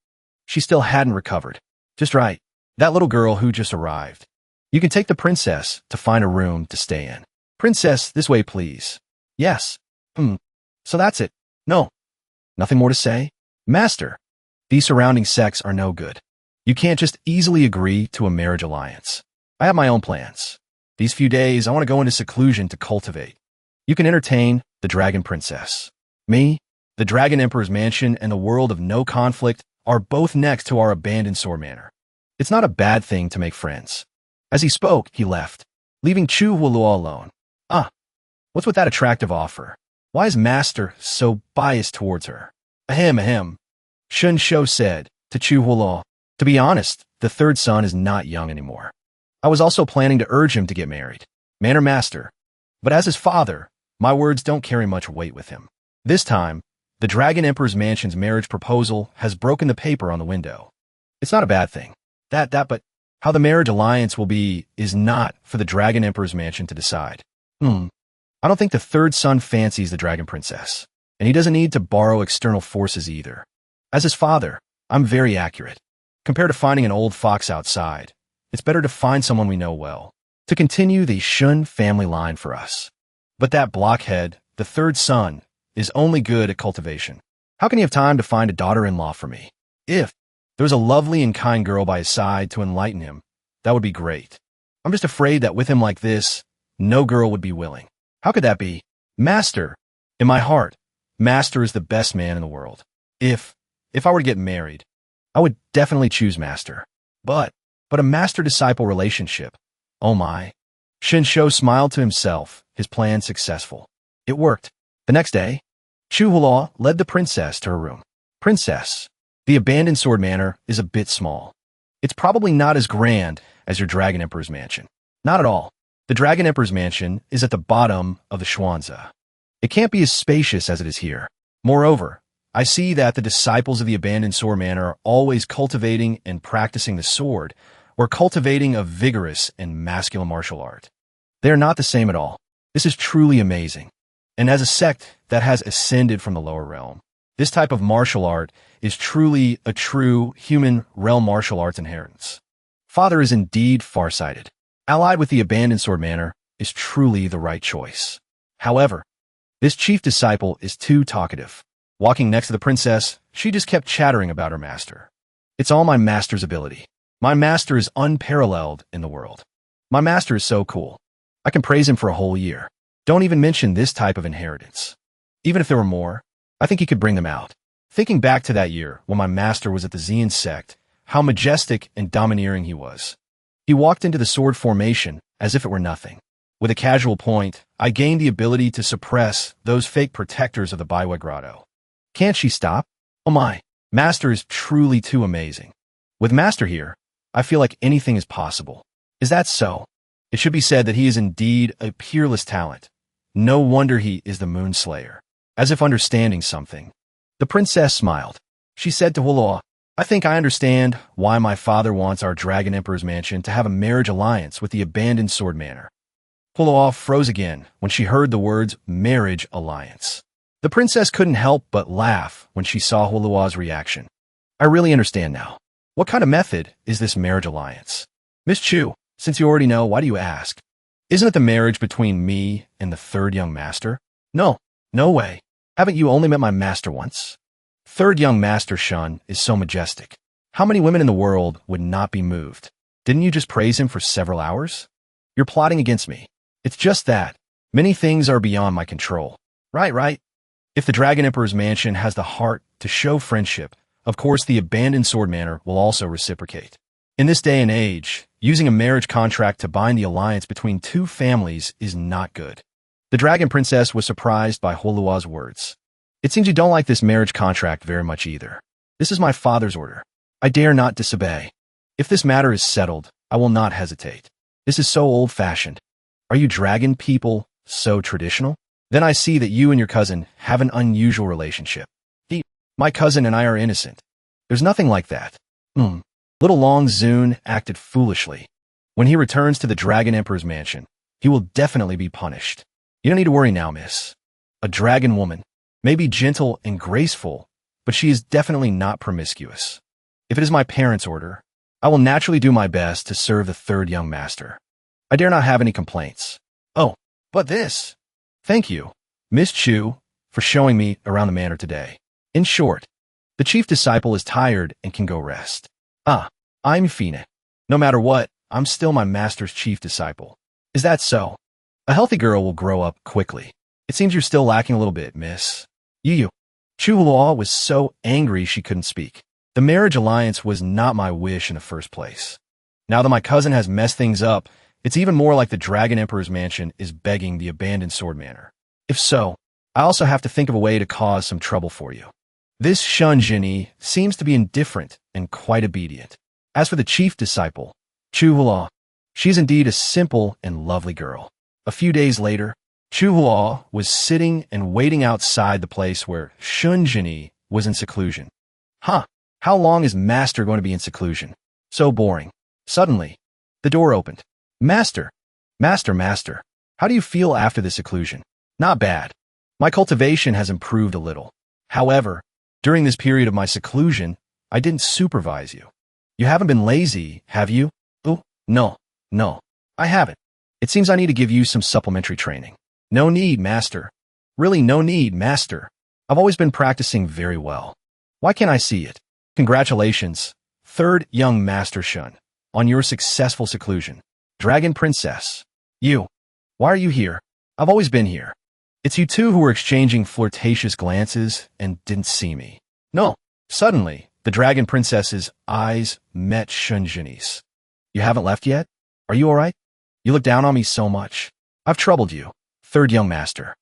She still hadn't recovered. Just right. That little girl who just arrived. You can take the princess to find a room to stay in. Princess, this way, please. Yes. So that's it. No. Nothing more to say? Master, these surrounding sects are no good. You can't just easily agree to a marriage alliance. I have my own plans. These few days, I want to go into seclusion to cultivate. You can entertain the Dragon Princess. Me, the Dragon Emperor's mansion, and the world of no conflict are both next to our abandoned sword manor. It's not a bad thing to make friends. As he spoke, he left, leaving Chu Huoluo alone. What's with that attractive offer? Why is Master so biased towards her? Ahem, ahem. Shun Shou said to Chu Huoluo. To be honest, the third son is not young anymore. I was also planning to urge him to get married. Man or master. But as his father, my words don't carry much weight with him. This time, the Dragon Emperor's Mansion's marriage proposal has broken the paper on the window. It's not a bad thing. But how the marriage alliance will be is not for the Dragon Emperor's Mansion to decide. I don't think the third son fancies the Dragon Princess, and he doesn't need to borrow external forces either. As his father, I'm very accurate. Compared to finding an old fox outside, it's better to find someone we know well, to continue the Shun family line for us. But that blockhead, the third son, is only good at cultivation. How can he have time to find a daughter-in-law for me? If there was a lovely and kind girl by his side to enlighten him, that would be great. I'm just afraid that with him like this, no girl would be willing. How could that be? Master, in my heart, Master is the best man in the world. If I were to get married, I would definitely choose Master. But a master-disciple relationship, oh my. Shin Shou smiled to himself, his plan successful. It worked. The next day, Chu Huoluo led the princess to her room. Princess, the abandoned sword manor is a bit small. It's probably not as grand as your Dragon Emperor's mansion. Not at all. The Dragon Emperor's mansion is at the bottom of the Xuanzi. It can't be as spacious as it is here. Moreover, I see that the disciples of the abandoned sword manor are always cultivating and practicing the sword, or cultivating a vigorous and masculine martial art. They are not the same at all. This is truly amazing. And as a sect that has ascended from the lower realm, this type of martial art is truly a true human realm martial arts inheritance. Father is indeed farsighted. Allied with the abandoned sword manor is truly the right choice. However, this chief disciple is too talkative. Walking next to the princess, she just kept chattering about her master. It's all my master's ability. My master is unparalleled in the world. My master is so cool. I can praise him for a whole year. Don't even mention this type of inheritance. Even if there were more, I think he could bring them out. Thinking back to that year when my master was at the Xian sect, how majestic and domineering he was. He walked into the sword formation as if it were nothing. With a casual point, I gained the ability to suppress those fake protectors of the Baiwei Grotto. Can't she stop? Oh my, Master is truly too amazing. With Master here, I feel like anything is possible. Is that so? It should be said that he is indeed a peerless talent. No wonder he is the Moon Slayer. As if understanding something, the princess smiled. She said to Huoluo, I think I understand why my father wants our Dragon Emperor's mansion to have a marriage alliance with the abandoned sword manor. Huoluo froze again when she heard the words marriage alliance. The princess couldn't help but laugh when she saw Huoluo's reaction. I really understand now. What kind of method is this marriage alliance? Miss Chu, since you already know, why do you ask? Isn't it the marriage between me and the third young master? No way. Haven't you only met my master once? Third young master Shun is so majestic. How many women in the world would not be moved? Didn't you just praise him for several hours? You're plotting against me. It's just that. Many things are beyond my control. Right. If the Dragon Emperor's mansion has the heart to show friendship, of course the abandoned sword manor will also reciprocate. In this day and age, using a marriage contract to bind the alliance between two families is not good. The Dragon Princess was surprised by Huoluo's words. It seems you don't like this marriage contract very much either. This is my father's order. I dare not disobey. If this matter is settled, I will not hesitate. This is so old-fashioned. Are you dragon people so traditional? Then I see that you and your cousin have an unusual relationship. My cousin and I are innocent. There's nothing like that. Little Long Zun acted foolishly. When he returns to the Dragon Emperor's mansion, he will definitely be punished. You don't need to worry now, miss. A dragon woman may be gentle and graceful, but she is definitely not promiscuous. If it is my parents' order, I will naturally do my best to serve the third young master. I dare not have any complaints. Oh, but this. Thank you, Miss Chu, for showing me around the manor today. In short, the chief disciple is tired and can go rest. I'm Fina. No matter what, I'm still my master's chief disciple. Is that so? A healthy girl will grow up quickly. It seems you're still lacking a little bit, miss. You. Chu Huoluo was so angry she couldn't speak. The marriage alliance was not my wish in the first place. Now that my cousin has messed things up, it's even more like the Dragon Emperor's mansion is begging the abandoned sword manor. If so, I also have to think of a way to cause some trouble for you. This Shunjini seems to be indifferent and quite obedient. As for the chief disciple, Chuhua, she's indeed a simple and lovely girl. A few days later, Chuhua was sitting and waiting outside the place where Shunjini was in seclusion. Huh, how long is Master going to be in seclusion? So boring. Suddenly, the door opened. Master, Master, how do you feel after the seclusion? Not bad. My cultivation has improved a little. However, during this period of my seclusion, I didn't supervise you. You haven't been lazy, have you? Oh, no, I haven't. It seems I need to give you some supplementary training. No need, Master. Really, no need, Master. I've always been practicing very well. Why can't I see it? Congratulations, third young Master Shun, on your successful seclusion. Dragon Princess. You. Why are you here? I've always been here. It's you two who were exchanging flirtatious glances and didn't see me. No. Suddenly, the Dragon Princess's eyes met Shunjini's. You haven't left yet? Are you all right? You look down on me so much. I've troubled you, third young master.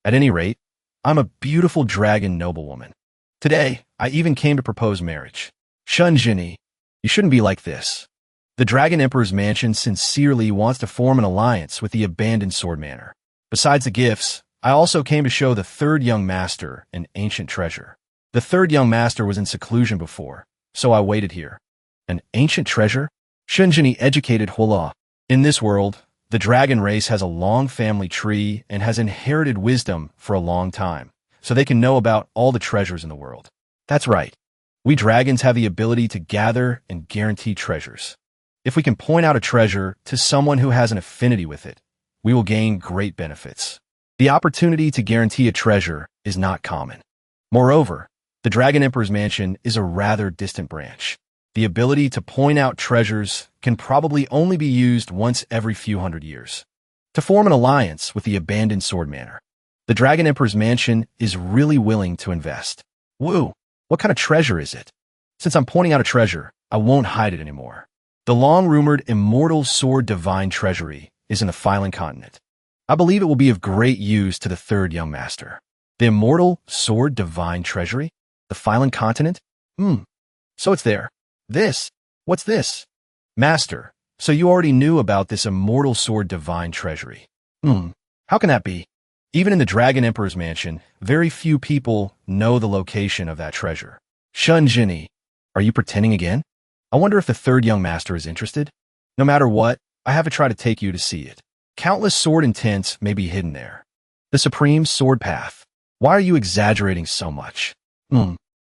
At any rate, I'm a beautiful dragon noblewoman. Today, I even came to propose marriage. Shunjini, you shouldn't be like this. The Dragon Emperor's mansion sincerely wants to form an alliance with the abandoned sword manor. Besides the gifts, I also came to show the third young master an ancient treasure. The third young master was in seclusion before, so I waited here. An ancient treasure? Shunjini educated Hula. In this world, the dragon race has a long family tree and has inherited wisdom for a long time, so they can know about all the treasures in the world. That's right. We dragons have the ability to gather and guarantee treasures. If we can point out a treasure to someone who has an affinity with it, we will gain great benefits. The opportunity to guarantee a treasure is not common. Moreover, the Dragon Emperor's mansion is a rather distant branch. The ability to point out treasures can probably only be used once every few hundred years. To form an alliance with the abandoned sword manor, the Dragon Emperor's mansion is really willing to invest. Woo! What kind of treasure is it? Since I'm pointing out a treasure, I won't hide it anymore. The long-rumored Immortal Sword Divine Treasury is in the Filing Continent. I believe it will be of great use to the third young master. The Immortal Sword Divine Treasury? The Filing Continent? So it's there. What's this? Master, so you already knew about this Immortal Sword Divine Treasury. How can that be? Even in the Dragon Emperor's mansion, very few people know the location of that treasure. Shunjini, are you pretending again? I wonder if the third young master is interested. No matter what, I have to try to take you to see it. Countless sword intents may be hidden there. The Supreme Sword Path. Why are you exaggerating so much?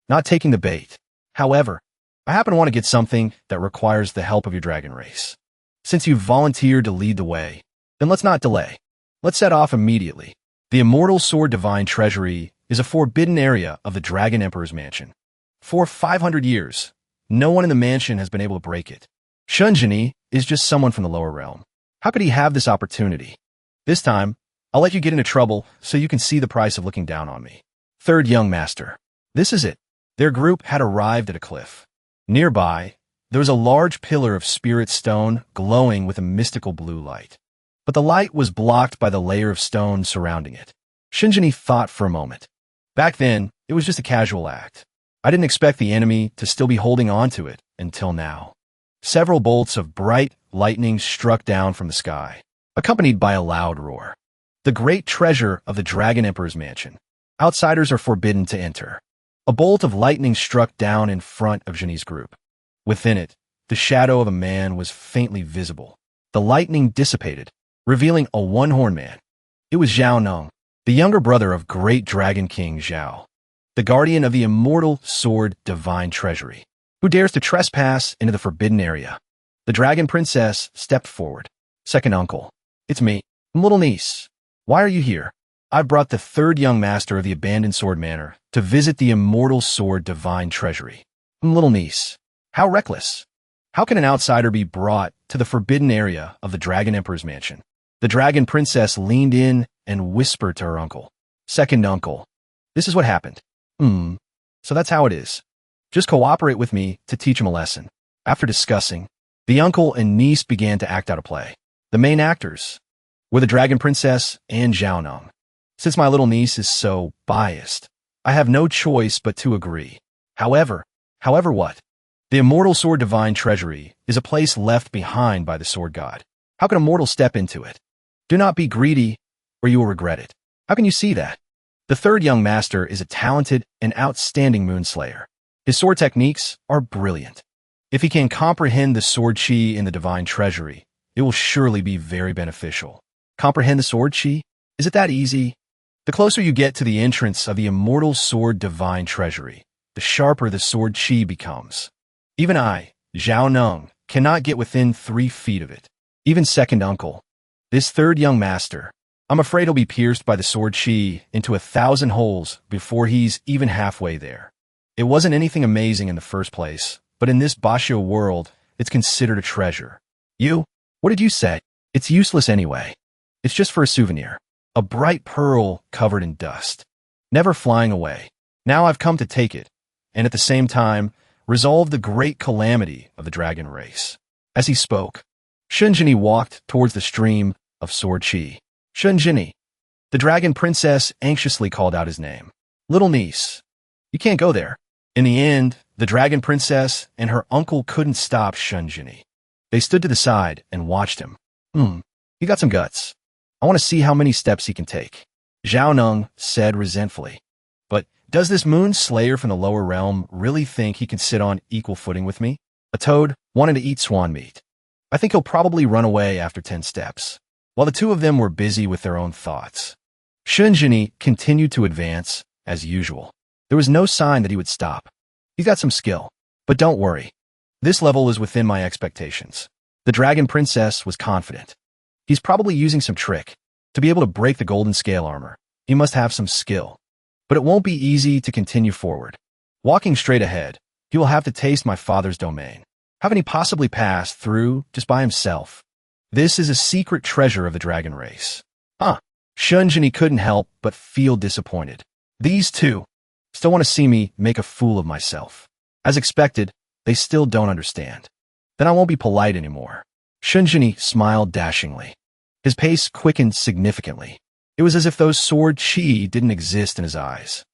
Not taking the bait. However, I happen to want to get something that requires the help of your dragon race. Since you've volunteered to lead the way, then let's not delay. Let's set off immediately. The Immortal Sword Divine Treasury is a forbidden area of the Dragon Emperor's mansion. For 500 years, no one in the mansion has been able to break it. Shunjini is just someone from the lower realm. How could he have this opportunity? This time, I'll let you get into trouble so you can see the price of looking down on me. Third young master. This is it. Their group had arrived at a cliff. Nearby, there was a large pillar of spirit stone glowing with a mystical blue light. But the light was blocked by the layer of stone surrounding it. Shunjini thought for a moment. Back then, it was just a casual act. I didn't expect the enemy to still be holding on to it until now. Several bolts of bright lightning struck down from the sky, accompanied by a loud roar. The great treasure of the Dragon Emperor's mansion. Outsiders are forbidden to enter. A bolt of lightning struck down in front of Jini's group. Within it, the shadow of a man was faintly visible. The lightning dissipated, revealing a one-horned man. It was Zhao Nong, the younger brother of great Dragon King Zhao, the guardian of the Immortal Sword Divine Treasury. Who dares to trespass into the forbidden area? The Dragon Princess stepped forward. Second uncle. It's me, little niece. Why are you here? I brought the third young master of the abandoned sword manor to visit the Immortal Sword Divine Treasury. Little niece. How reckless. How can an outsider be brought to the forbidden area of the Dragon Emperor's mansion? The Dragon Princess leaned in and whispered to her uncle. Second uncle. This is what happened. So that's how it is. Just cooperate with me to teach him a lesson. After discussing, the uncle and niece began to act out a play. The main actors were the Dragon Princess and Zhao Nong. Since my little niece is so biased, I have no choice but to agree. However what? The immortal sword divine treasury is a place left behind by the sword god. How can a mortal step into it? Do not be greedy, or you will regret it. How can you see that? The third young master is a talented and outstanding moonslayer. His sword techniques are brilliant. If he can comprehend the sword chi in the divine treasury, it will surely be very beneficial. Comprehend the sword chi? Is it that easy? The closer you get to the entrance of the immortal sword divine treasury, the sharper the sword chi becomes. Even I, Zhao Neng, cannot get within 3 feet of it. Even second uncle, this third young master, I'm afraid he'll be pierced by the sword chi into 1,000 holes before he's even halfway there. It wasn't anything amazing in the first place, but in this Basho world, it's considered a treasure. You? What did you say? It's useless anyway. It's just for a souvenir. A bright pearl covered in dust. Never flying away. Now I've come to take it, and at the same time, resolve the great calamity of the dragon race. As he spoke, Shunjini walked towards the stream of sword chi. Shunjini. The dragon princess anxiously called out his name. Little niece, you can't go there. In the end, the dragon princess and her uncle couldn't stop Shunjini. They stood to the side and watched him. He got some guts. I want to see how many steps he can take. Zhao Neng said resentfully. But does this moon slayer from the lower realm really think he can sit on equal footing with me? A toad wanted to eat swan meat. I think he'll probably run away after 10 steps. While the two of them were busy with their own thoughts, Shunjini continued to advance as usual. There was no sign that he would stop. He's got some skill. But don't worry. This level is within my expectations. The dragon princess was confident. He's probably using some trick. To be able to break the golden scale armor, he must have some skill. But it won't be easy to continue forward. Walking straight ahead, he will have to taste my father's domain. How can he possibly pass through just by himself? This is a secret treasure of the dragon race. Shunjini couldn't help but feel disappointed. These two still want to see me make a fool of myself. As expected, they still don't understand. Then I won't be polite anymore. Shunjini smiled dashingly. His pace quickened significantly. It was as if those sword chi didn't exist in his eyes.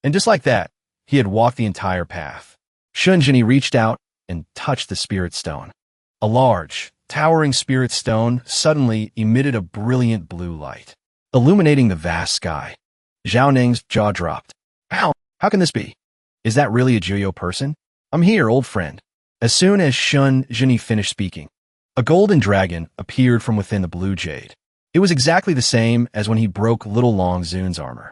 And just like that, he had walked the entire path. Shunjini reached out and touched the spirit stone. A large, towering spirit stone suddenly emitted a brilliant blue light, illuminating the vast sky. Zhao Neng's jaw dropped. How can this be? Is that really a Juyo person? I'm here, old friend. As soon as Shunjini finished speaking, a golden dragon appeared from within the blue jade. It was exactly the same as when he broke Little Long Zun's armor.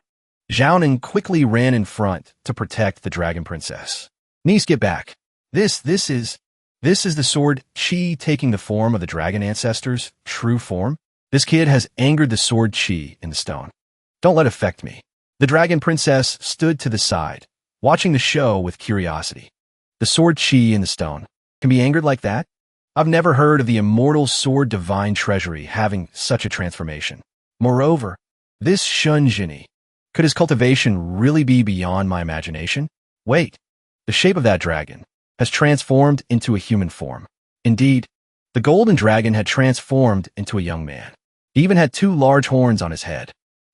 Zhao Neng quickly ran in front to protect the dragon princess. Niece, get back. This is the sword chi taking the form of the dragon ancestor's true form. This kid has angered the sword chi in the stone. Don't let it affect me. The dragon princess stood to the side, watching the show with curiosity. The sword chi in the stone can be angered like that? I've never heard of the immortal sword divine treasury having such a transformation. Moreover, this Shunjini, could his cultivation really be beyond my imagination? Wait, the shape of that dragon has transformed into a human form. Indeed, the golden dragon had transformed into a young man. He even had 2 large horns on his head.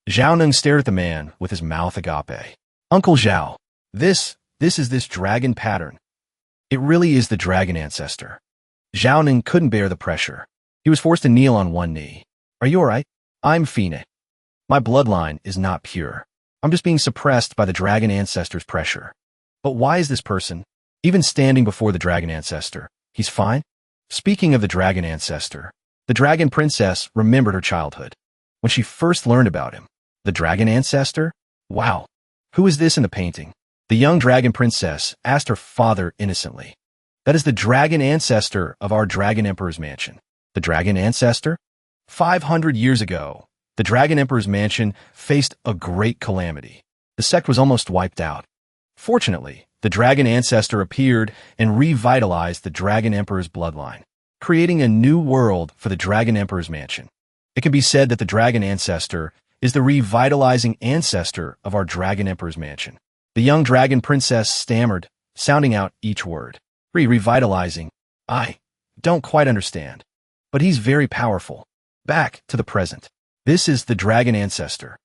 Zhao Neng stared at the man with his mouth agape. Uncle Zhao, this is this dragon pattern. It really is the dragon ancestor. Zhao Neng couldn't bear the pressure. He was forced to kneel on one knee. Are you alright? I'm Fine. My bloodline is not pure. I'm just being suppressed by the dragon ancestor's pressure. But why is this person, even standing before the dragon ancestor, he's fine? Speaking of the dragon ancestor, the dragon princess remembered her childhood. When she first learned about him, the dragon ancestor? Wow. Who is this in the painting? The young dragon princess asked her father innocently. That is the dragon ancestor of our dragon emperor's mansion. The dragon ancestor? 500 years ago, the dragon emperor's mansion faced a great calamity. The sect was almost wiped out. Fortunately, the dragon ancestor appeared and revitalized the dragon emperor's bloodline, creating a new world for the dragon emperor's mansion. It can be said that the dragon ancestor is the revitalizing ancestor of our dragon emperor's mansion. The young dragon princess stammered, sounding out each word. Revitalizing. I don't quite understand. But he's very powerful. Back to the present. This is the dragon ancestor.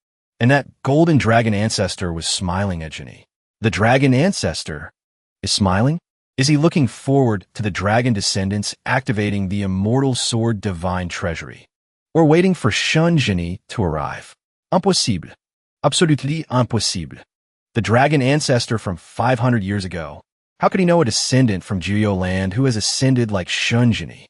and that golden dragon ancestor was smiling at Jinny. The dragon ancestor is smiling? Is he looking forward to the dragon descendants activating the immortal sword divine treasury? Or waiting for Shun Jinny to arrive? Impossible. Absolutely impossible. The dragon ancestor from 500 years ago. How could he know a descendant from Juyo land who has ascended like Shun Jinny?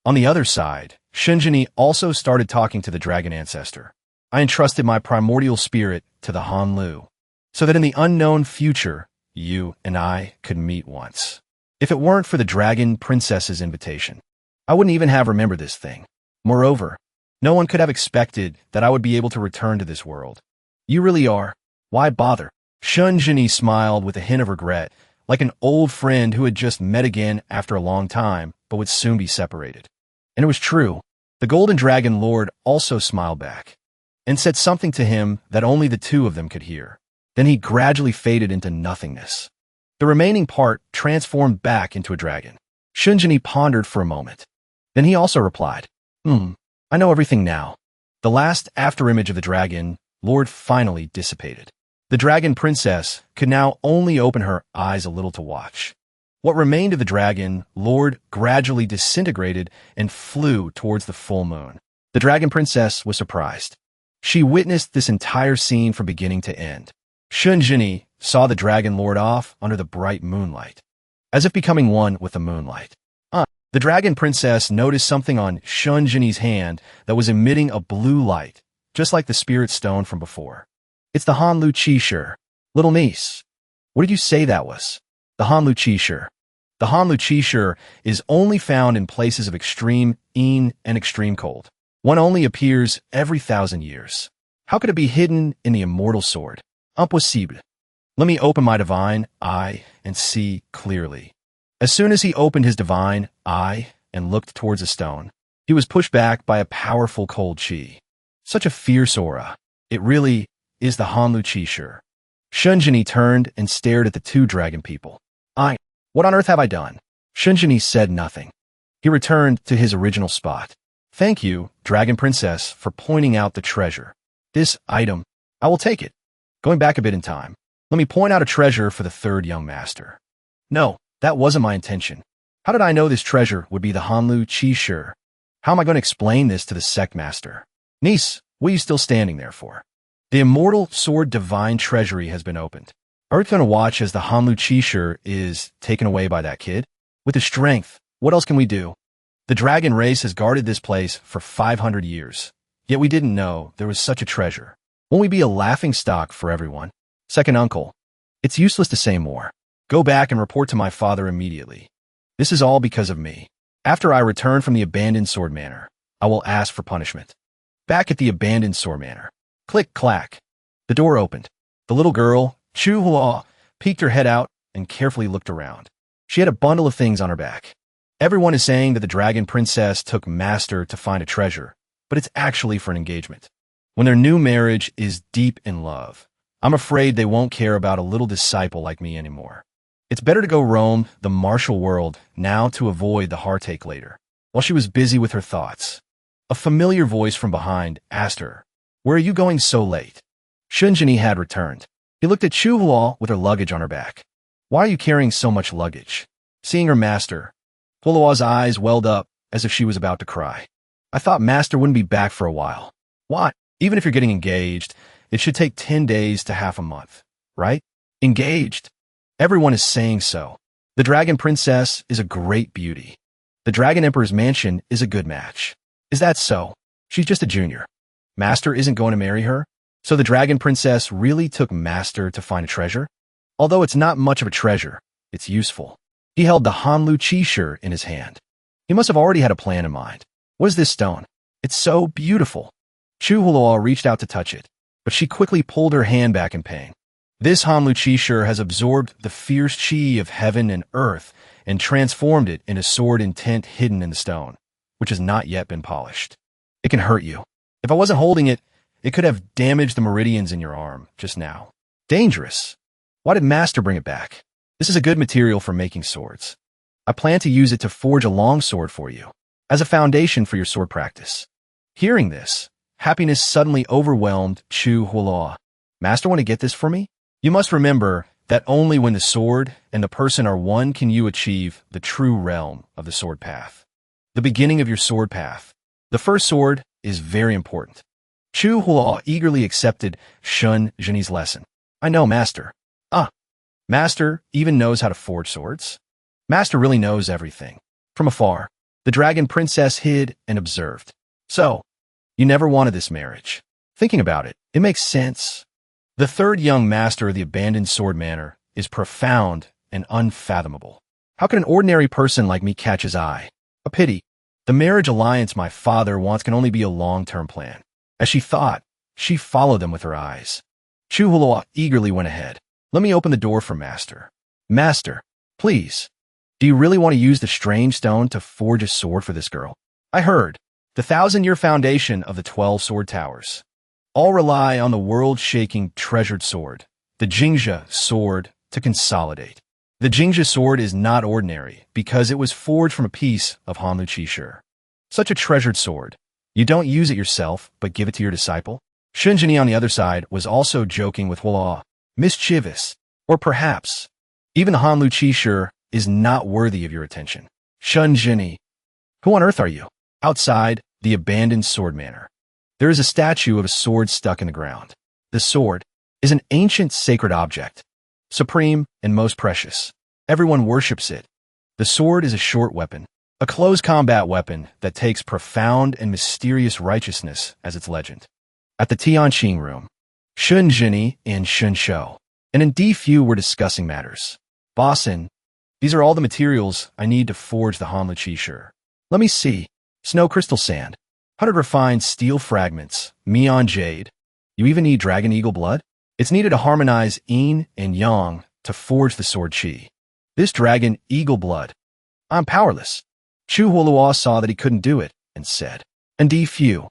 On the other side, Shun Jinny also started talking to the dragon ancestor. I entrusted my primordial spirit to the Han Lu, so that in the unknown future, you and I could meet once. If it weren't for the dragon princess's invitation, I wouldn't even have remembered this thing. Moreover, no one could have expected that I would be able to return to this world. You really are. Why bother? Shun Jinny smiled with a hint of regret, like an old friend who had just met again after a long time, but would soon be separated. And it was true. The Golden Dragon Lord also smiled back, and said something to him that only the two of them could hear. Then he gradually faded into nothingness. The remaining part transformed back into a dragon. Shun Jinny pondered for a moment. Then he also replied, I know everything now. The last afterimage of the dragon Lord finally dissipated. The dragon princess could now only open her eyes a little to watch. What remained of the dragon Lord gradually disintegrated and flew towards the full moon. The dragon princess was surprised. She witnessed this entire scene from beginning to end. Shun Jinny saw the dragon lord off under the bright moonlight, as if becoming one with the moonlight. The dragon princess noticed something on Shun Jinny's hand that was emitting a blue light, just like the spirit stone from before. It's the Han Lu Chi Shi. Little niece. What did you say that was? The Han Lu Chi Shi. The Han Lu Chi Shi is only found in places of extreme and extreme cold. One only appears every 1,000 years. How could it be hidden in the immortal sword? Impossible. Let me open my divine eye and see clearly. As soon as he opened his divine eye and looked towards a stone, he was pushed back by a powerful cold chi. Such a fierce aura. It really is the Han Lu Chi Shi. Shun Jinny turned and stared at the two dragon people. What on earth have I done? Shun Jinny said nothing. He returned to his original spot. Thank you, Dragon Princess, for pointing out the treasure. This item, I will take it. Going back a bit in time, let me point out a treasure for the third young master. No, that wasn't my intention. How did I know this treasure would be the Han Lu Chi Shi? How am I going to explain this to the sect master? Niece, what are you still standing there for? The immortal sword divine treasury has been opened. Are we going to watch as the Han Lu Chi Shi is taken away by that kid? With his strength, what else can we do? The dragon race has guarded this place for 500 years, yet we didn't know there was such a treasure. Won't we be a laughingstock for everyone? Second uncle, it's useless to say more. Go back and report to my father immediately. This is all because of me. After I return from the abandoned sword manor, I will ask for punishment. Back at the abandoned sword manor. Click, clack. The door opened. The little girl, Chu Hua, peeked her head out and carefully looked around. She had a bundle of things on her back. Everyone is saying that the dragon princess took master to find a treasure, but it's actually for an engagement. When their new marriage is deep in love, I'm afraid they won't care about a little disciple like me anymore. It's better to go roam the martial world now to avoid the heartache later. While she was busy with her thoughts, a familiar voice from behind asked her, "Where are you going so late?" Shun Jinny had returned. He looked at Chu Hua with her luggage on her back. "Why are you carrying so much luggage?" Seeing her master, Hua's eyes welled up as if she was about to cry. "I thought master wouldn't be back for a while." "Why? Even if you're getting engaged, it should take 10 days to half a month, right?" "Engaged? Everyone is saying so. The dragon princess is a great beauty. The dragon emperor's mansion is a good match." "Is that so? She's just a junior. Master isn't going to marry her?" So the dragon princess really took master to find a treasure? Although it's not much of a treasure, it's useful. He held the Han Lu Chi Shi in his hand. He must have already had a plan in mind. What is this stone? It's so beautiful. Chu Hua reached out to touch it, but she quickly pulled her hand back in pain. This Han Lu Chi Shi has absorbed the fierce chi of heaven and earth and transformed it into sword intent hidden in the stone, which has not yet been polished. It can hurt you. If I wasn't holding it, it could have damaged the meridians in your arm just now. Dangerous. Why did Master bring it back? This is a good material for making swords. I plan to use it to forge a long sword for you, as a foundation for your sword practice. Hearing this, happiness suddenly overwhelmed Chu Hua. Master, want to get this for me? You must remember that only when the sword and the person are one can you achieve the true realm of the sword path. The beginning of your sword path. The first sword is very important. Chu Hua eagerly accepted Shun Zhenyi's lesson. I know, Master. Master even knows how to forge swords. Master really knows everything. From afar, the dragon princess hid and observed. So, you never wanted this marriage. Thinking about it, it makes sense. The third young master of the abandoned sword manor is profound and unfathomable. How can an ordinary person like me catch his eye? A pity. The marriage alliance my father wants can only be a long-term plan. As she thought, she followed them with her eyes. Chu Hulua eagerly went ahead. Let me open the door for Master. Master, please. Do you really want to use the strange stone to forge a sword for this girl? I heard. The 1,000-year foundation of the 12 sword towers. All rely on the world-shaking treasured sword, the Jingzhe sword, to consolidate. The Jingzhe sword is not ordinary because it was forged from a piece of Hanlu Qishur. Such a treasured sword. You don't use it yourself, but give it to your disciple? Shunjini on the other side was also joking with Hua. Mischievous. Or perhaps, even the Hanlu Qishur is not worthy of your attention. Shunjini. Who on earth are you? Outside the abandoned sword manor, there is a statue of a sword stuck in the ground. The sword is an ancient sacred object, supreme and most precious. Everyone worships it. The sword is a short weapon, a close combat weapon that takes profound and mysterious righteousness as its legend. At the Tianqing room, Shun Jini and Shun Shou and indeed few were discussing matters. Bossin, these are all the materials I need to forge the Hanlu Qishur. Let me see. Snow crystal sand, 100 refined steel fragments, Mian jade. You even need dragon eagle blood? It's needed to harmonize yin and yang to forge the sword qi. This dragon eagle blood. I'm powerless. Chu Huolua saw that he couldn't do it and said, And D Fu,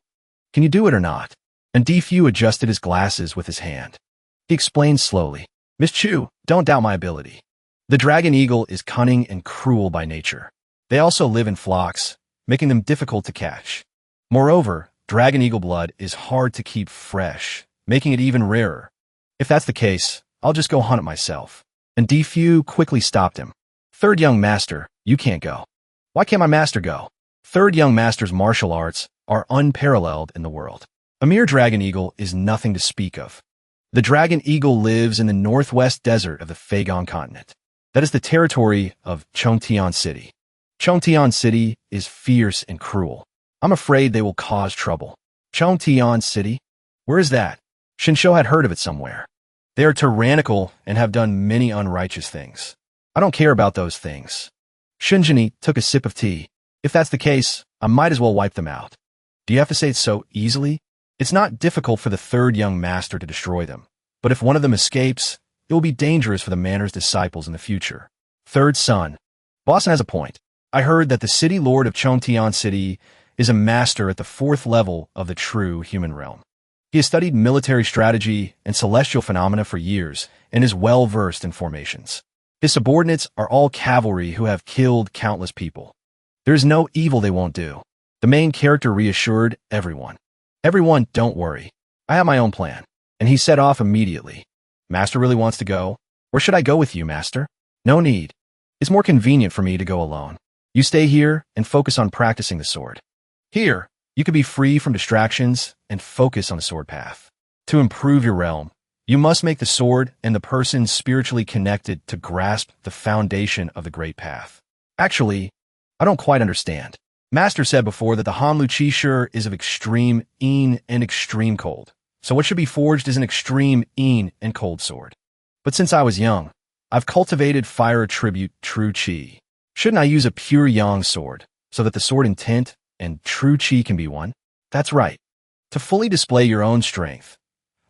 can you do it or not? And D Fu adjusted his glasses with his hand. He explained slowly, Miss Chu, don't doubt my ability. The dragon eagle is cunning and cruel by nature. They also live in flocks, making them difficult to catch. Moreover, dragon eagle blood is hard to keep fresh, making it even rarer. If that's the case, I'll just go hunt it myself. And D Fu quickly stopped him. Third young master, you can't go. Why can't my master go? Third young master's martial arts are unparalleled in the world. A mere dragon eagle is nothing to speak of. The dragon eagle lives in the northwest desert of the Feigong continent. That is the territory of Chongtian City. Chongtian City is fierce and cruel. I'm afraid they will cause trouble. Chongtian City? Where is that? Shinshou had heard of it somewhere. They are tyrannical and have done many unrighteous things. I don't care about those things. Shinjini took a sip of tea. If that's the case, I might as well wipe them out. Do you have to say it so easily? It's not difficult for the third young master to destroy them, but if one of them escapes, it will be dangerous for the manor's disciples in the future. Third son. Boston has a point. I heard that the city lord of Chongtian City is a master at the 4th level of the true human realm. He has studied military strategy and celestial phenomena for years and is well-versed in formations. His subordinates are all cavalry who have killed countless people. There is no evil they won't do. The main character reassured everyone. Everyone, don't worry. I have my own plan. And he set off immediately. Master really wants to go? Or should I go with you, Master? No need. It's more convenient for me to go alone. You stay here and focus on practicing the sword. Here, you can be free from distractions and focus on the sword path. To improve your realm, you must make the sword and the person spiritually connected to grasp the foundation of the great path. Actually, I don't quite understand. Master said before that the Hanlu Qishur is of extreme yin and extreme cold. So what should be forged is an extreme yin and cold sword. But since I was young, I've cultivated fire attribute true qi. Shouldn't I use a pure yang sword so that the sword intent and true qi can be one? That's right. To fully display your own strength,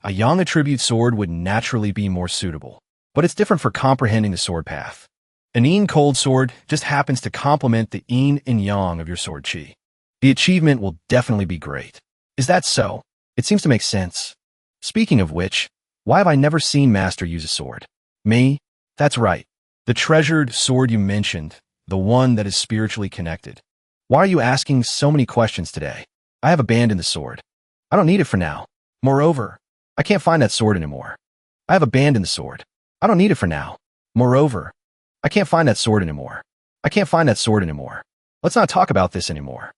a yang attribute sword would naturally be more suitable. But it's different for comprehending the sword path. An yin cold sword just happens to complement the yin and yang of your sword qi. The achievement will definitely be great. Is that so? It seems to make sense. Speaking of which, why have I never seen Master use a sword? Me? That's right. The treasured sword you mentioned, the one that is spiritually connected. Why are you asking so many questions today? I have abandoned the sword. I don't need it for now. Moreover, I can't find that sword anymore. I have abandoned the sword. I don't need it for now. Moreover, I can't find that sword anymore. I can't find that sword anymore. Let's not talk about this anymore.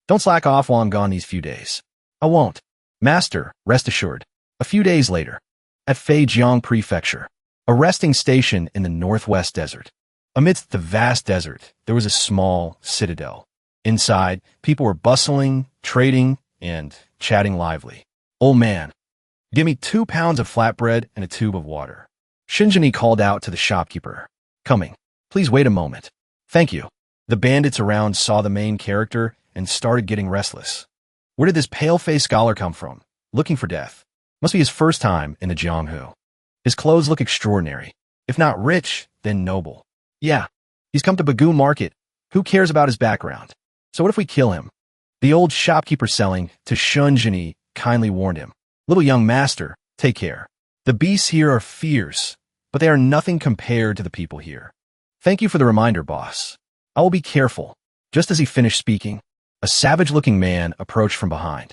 Don't slack off while I'm gone these few days. I won't. Master, rest assured. A few days later, at Feijiang Prefecture, a resting station in the northwest desert. Amidst the vast desert, there was a small citadel. Inside, people were bustling, trading, and chatting lively. Old man, give me 2 pounds of flatbread and a tube of water. Shinjini called out to the shopkeeper. Coming. Please wait a moment. Thank you. The bandits around saw the main character and started getting restless. Where did this pale-faced scholar come from? Looking for death. Must be his first time in the Jianghu. His clothes look extraordinary. If not rich, then noble. Yeah, he's come to Bagoo Market. Who cares about his background? So what if we kill him? The old shopkeeper selling to Shunjini kindly warned him. Little young master, take care. The beasts here are fierce, but they are nothing compared to the people here. Thank you for the reminder, boss. I will be careful. Just as he finished speaking, a savage-looking man approached from behind.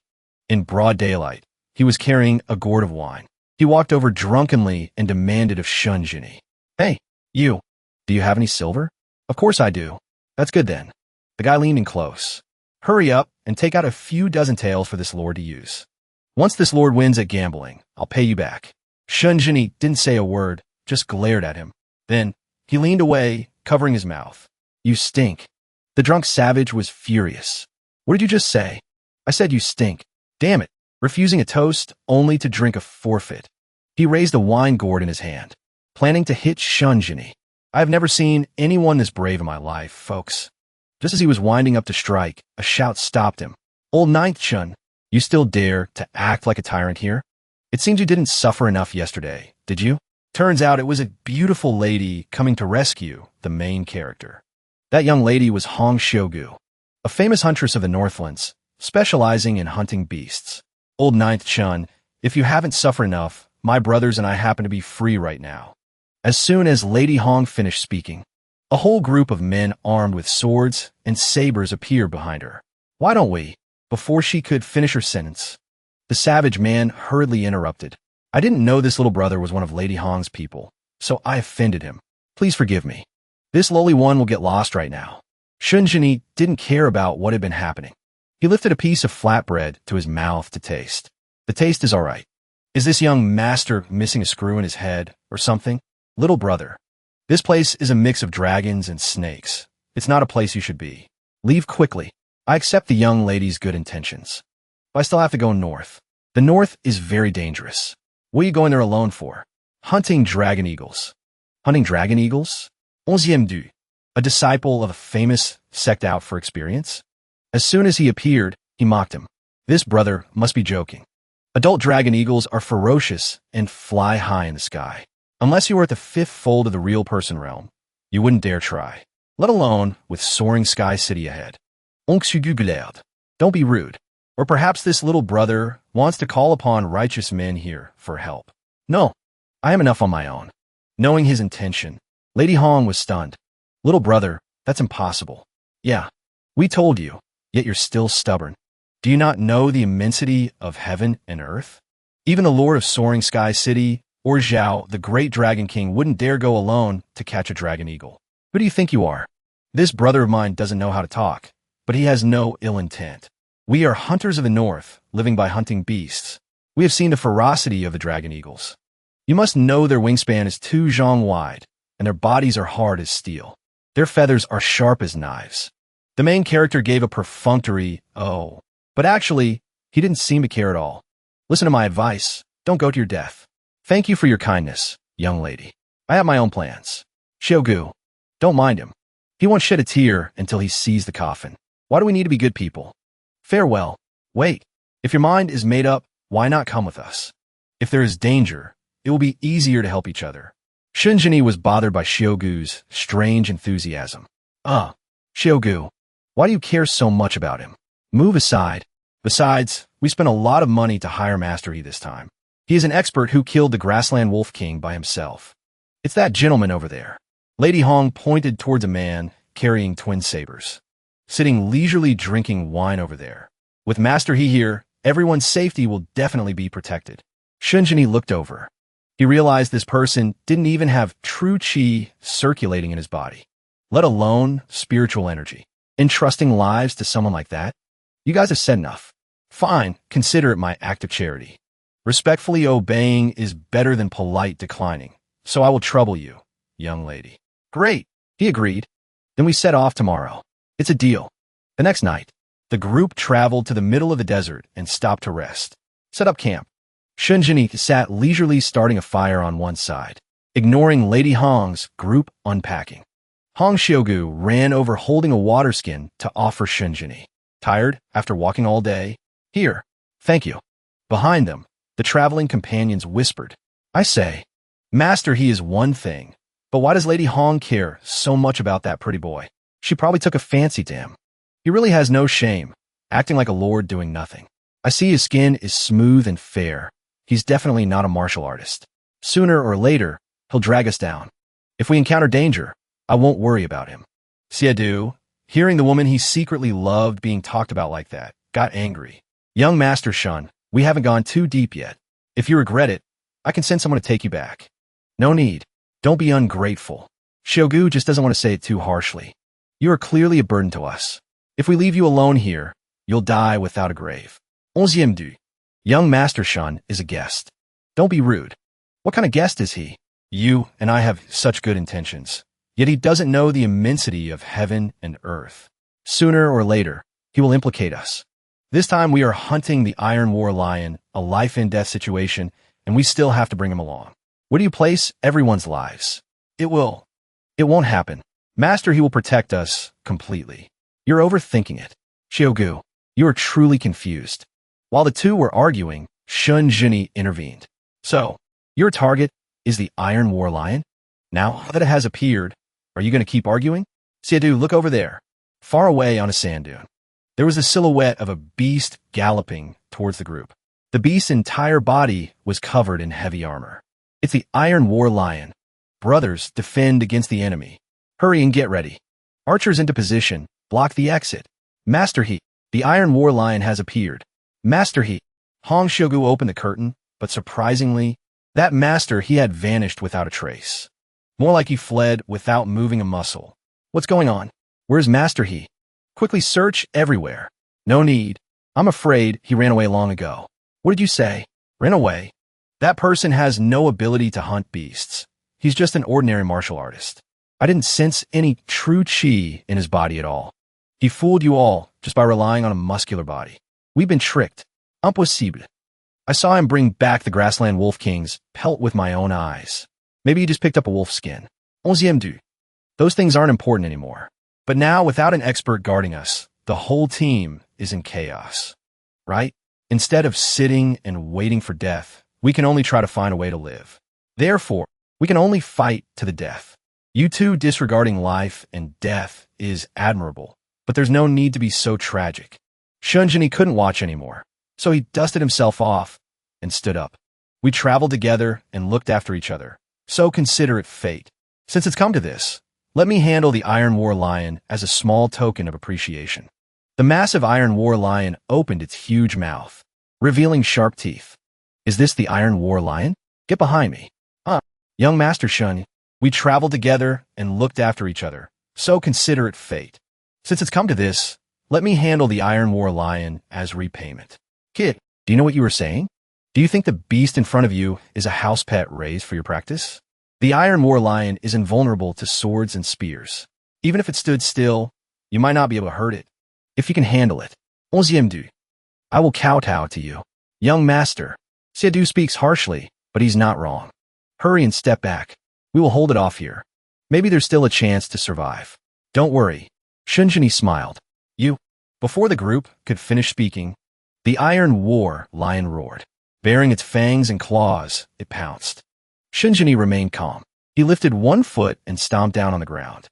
In broad daylight, he was carrying a gourd of wine. He walked over drunkenly and demanded of Shunjini. Hey, you. Do you have any silver? Of course I do. That's good then. The guy leaned in close. Hurry up and take out a few dozen taels for this lord to use. Once this lord wins at gambling, I'll pay you back. Shunjini didn't say a word, just glared at him. Then, he leaned away, covering his mouth. You stink. The drunk savage was furious. What did you just say? I said you stink. Damn it. Refusing a toast, only to drink a forfeit. He raised a wine gourd in his hand, planning to hit Shunjini. I have never seen anyone this brave in my life, folks. Just as he was winding up to strike, a shout stopped him. Old Ninth Chun, you still dare to act like a tyrant here? It seems you didn't suffer enough yesterday, did you? Turns out it was a beautiful lady coming to rescue the main character. That young lady was Hong Xiugu, a famous huntress of the Northlands, specializing in hunting beasts. Old Ninth Chun, if you haven't suffered enough, my brothers and I happen to be free right now. As soon as Lady Hong finished speaking, a whole group of men armed with swords and sabers appeared behind her. Why don't we? Before she could finish her sentence, the savage man hurriedly interrupted. I didn't know this little brother was one of Lady Hong's people, so I offended him. Please forgive me. This lowly one will get lost right now. Shunjini didn't care about what had been happening. He lifted a piece of flatbread to his mouth to taste. The taste is all right. Is this young master missing a screw in his head or something? Little brother, this place is a mix of dragons and snakes. It's not a place you should be. Leave quickly. I accept the young lady's good intentions, but I still have to go north. The north is very dangerous. What are you going there alone for? Hunting dragon eagles. Hunting dragon eagles? Onzième du, a disciple of a famous sect out for experience? As soon as he appeared, he mocked him. This brother must be joking. Adult dragon eagles are ferocious and fly high in the sky. Unless you were at the 5th fold of the real person realm, you wouldn't dare try, let alone with soaring sky city ahead. Don't be rude. Or perhaps this little brother wants to call upon righteous men here for help. No, I am enough on my own. Knowing his intention, Lady Hong was stunned. Little brother, that's impossible. Yeah, we told you, yet you're still stubborn. Do you not know the immensity of heaven and earth? Even the lord of soaring sky city, or Zhao, the great dragon king, wouldn't dare go alone to catch a dragon eagle. Who do you think you are? This brother of mine doesn't know how to talk, but he has no ill intent. We are hunters of the north, living by hunting beasts. We have seen the ferocity of the dragon eagles. You must know their wingspan is 2 zhong wide, and their bodies are hard as steel. Their feathers are sharp as knives. The main character gave a perfunctory, oh, but actually, he didn't seem to care at all. Listen to my advice. Don't go to your death. Thank you for your kindness, young lady. I have my own plans. Xiugu, don't mind him. He won't shed a tear until he sees the coffin. Why do we need to be good people? Farewell. Wait. If your mind is made up, why not come with us? If there is danger, it will be easier to help each other. Shunjini was bothered by Xiugu's strange enthusiasm. Xiugu, why do you care so much about him? Move aside. Besides, we spent a lot of money to hire Master Yi this time. He is an expert who killed the Grassland Wolf King by himself. It's that gentleman over there. Lady Hong pointed towards a man carrying twin sabers, sitting leisurely drinking wine over there. With Master He here, everyone's safety will definitely be protected. Shunjini looked over. He realized this person didn't even have true chi circulating in his body, let alone spiritual energy. Entrusting lives to someone like that? You guys have said enough. Fine, consider it my act of charity. Respectfully obeying is better than polite declining, so I will trouble you, young lady. Great, he agreed. Then we set off tomorrow. It's a deal. The next night, the group traveled to the middle of the desert and stopped to rest. Set up camp. Shunjini sat leisurely starting a fire on one side, ignoring Lady Hong's group unpacking. Hong Xiaogu ran over holding a water skin to offer Shunjini. Tired after walking all day? Here, thank you. Behind them, the traveling companions whispered, I say, Master, he is one thing, but why does Lady Hong care so much about that pretty boy? She probably took a fancy to him. He really has no shame, acting like a lord doing nothing. I see his skin is smooth and fair. He's definitely not a martial artist. Sooner or later, he'll drag us down. If we encounter danger, I won't worry about him. Xiedu, hearing the woman he secretly loved being talked about like that, got angry. Young Master Shun, we haven't gone too deep yet. If you regret it, I can send someone to take you back. No need. Don't be ungrateful. Xiaogu just doesn't want to say it too harshly. You are clearly a burden to us. If we leave you alone here, you'll die without a grave. 11e. Young Master Shun is a guest. Don't be rude. What kind of guest is he? You and I have such good intentions. Yet he doesn't know the immensity of heaven and earth. Sooner or later, he will implicate us. This time we are hunting the Iron War Lion, a life-and-death situation, and we still have to bring him along. Where do you place everyone's lives? It won't happen. Master, he will protect us completely. You're overthinking it. Xiaogu, you are truly confused. While the two were arguing, Shun Jini intervened. So, your target is the Iron War Lion? Now that it has appeared, are you going to keep arguing? Xiedu, look over there. Far away on a sand dune, there was the silhouette of a beast galloping towards the group. The beast's entire body was covered in heavy armor. It's the Iron War Lion. Brothers, defend against the enemy. Hurry and get ready. Archers into position. Block the exit. Master He, the Iron War Lion has appeared. Master He. Hong Xiaogu opened the curtain, but surprisingly, that Master He had vanished without a trace. More like he fled without moving a muscle. What's going on? Where's Master He? Quickly search everywhere. No need. I'm afraid he ran away long ago. What did you say? Ran away? That person has no ability to hunt beasts. He's just an ordinary martial artist. I didn't sense any true chi in his body at all. He fooled you all just by relying on a muscular body. We've been tricked. Impossible. I saw him bring back the grassland wolf king's pelt with my own eyes. Maybe he just picked up a wolf skin. 11e. Those things aren't important anymore. But now, without an expert guarding us, the whole team is in chaos. Right? Instead of sitting and waiting for death, we can only try to find a way to live. Therefore, we can only fight to the death. You two disregarding life and death is admirable, but there's no need to be so tragic. Shunjini couldn't watch anymore, so he dusted himself off and stood up. We traveled together and looked after each other. So consider it fate. Since it's come to this, let me handle the Iron War Lion as a small token of appreciation. The massive Iron War Lion opened its huge mouth, revealing sharp teeth. Is this the Iron War Lion? Get behind me. Young Master Shun, we traveled together and looked after each other. So consider it fate. Since it's come to this, let me handle the Iron War Lion as repayment. Kid, do you know what you were saying? Do you think the beast in front of you is a house pet raised for your practice? The Iron War Lion is invulnerable to swords and spears. Even if it stood still, you might not be able to hurt it. If you can handle it. 11e. I will kowtow to you. Young Master. Xiedu speaks harshly, but he's not wrong. Hurry and step back. We will hold it off here. Maybe there's still a chance to survive. Don't worry. Shunjini smiled. You. Before the group could finish speaking, the Iron War Lion roared. Baring its fangs and claws, it pounced. Shunjini remained calm. He lifted one foot and stomped down on the ground.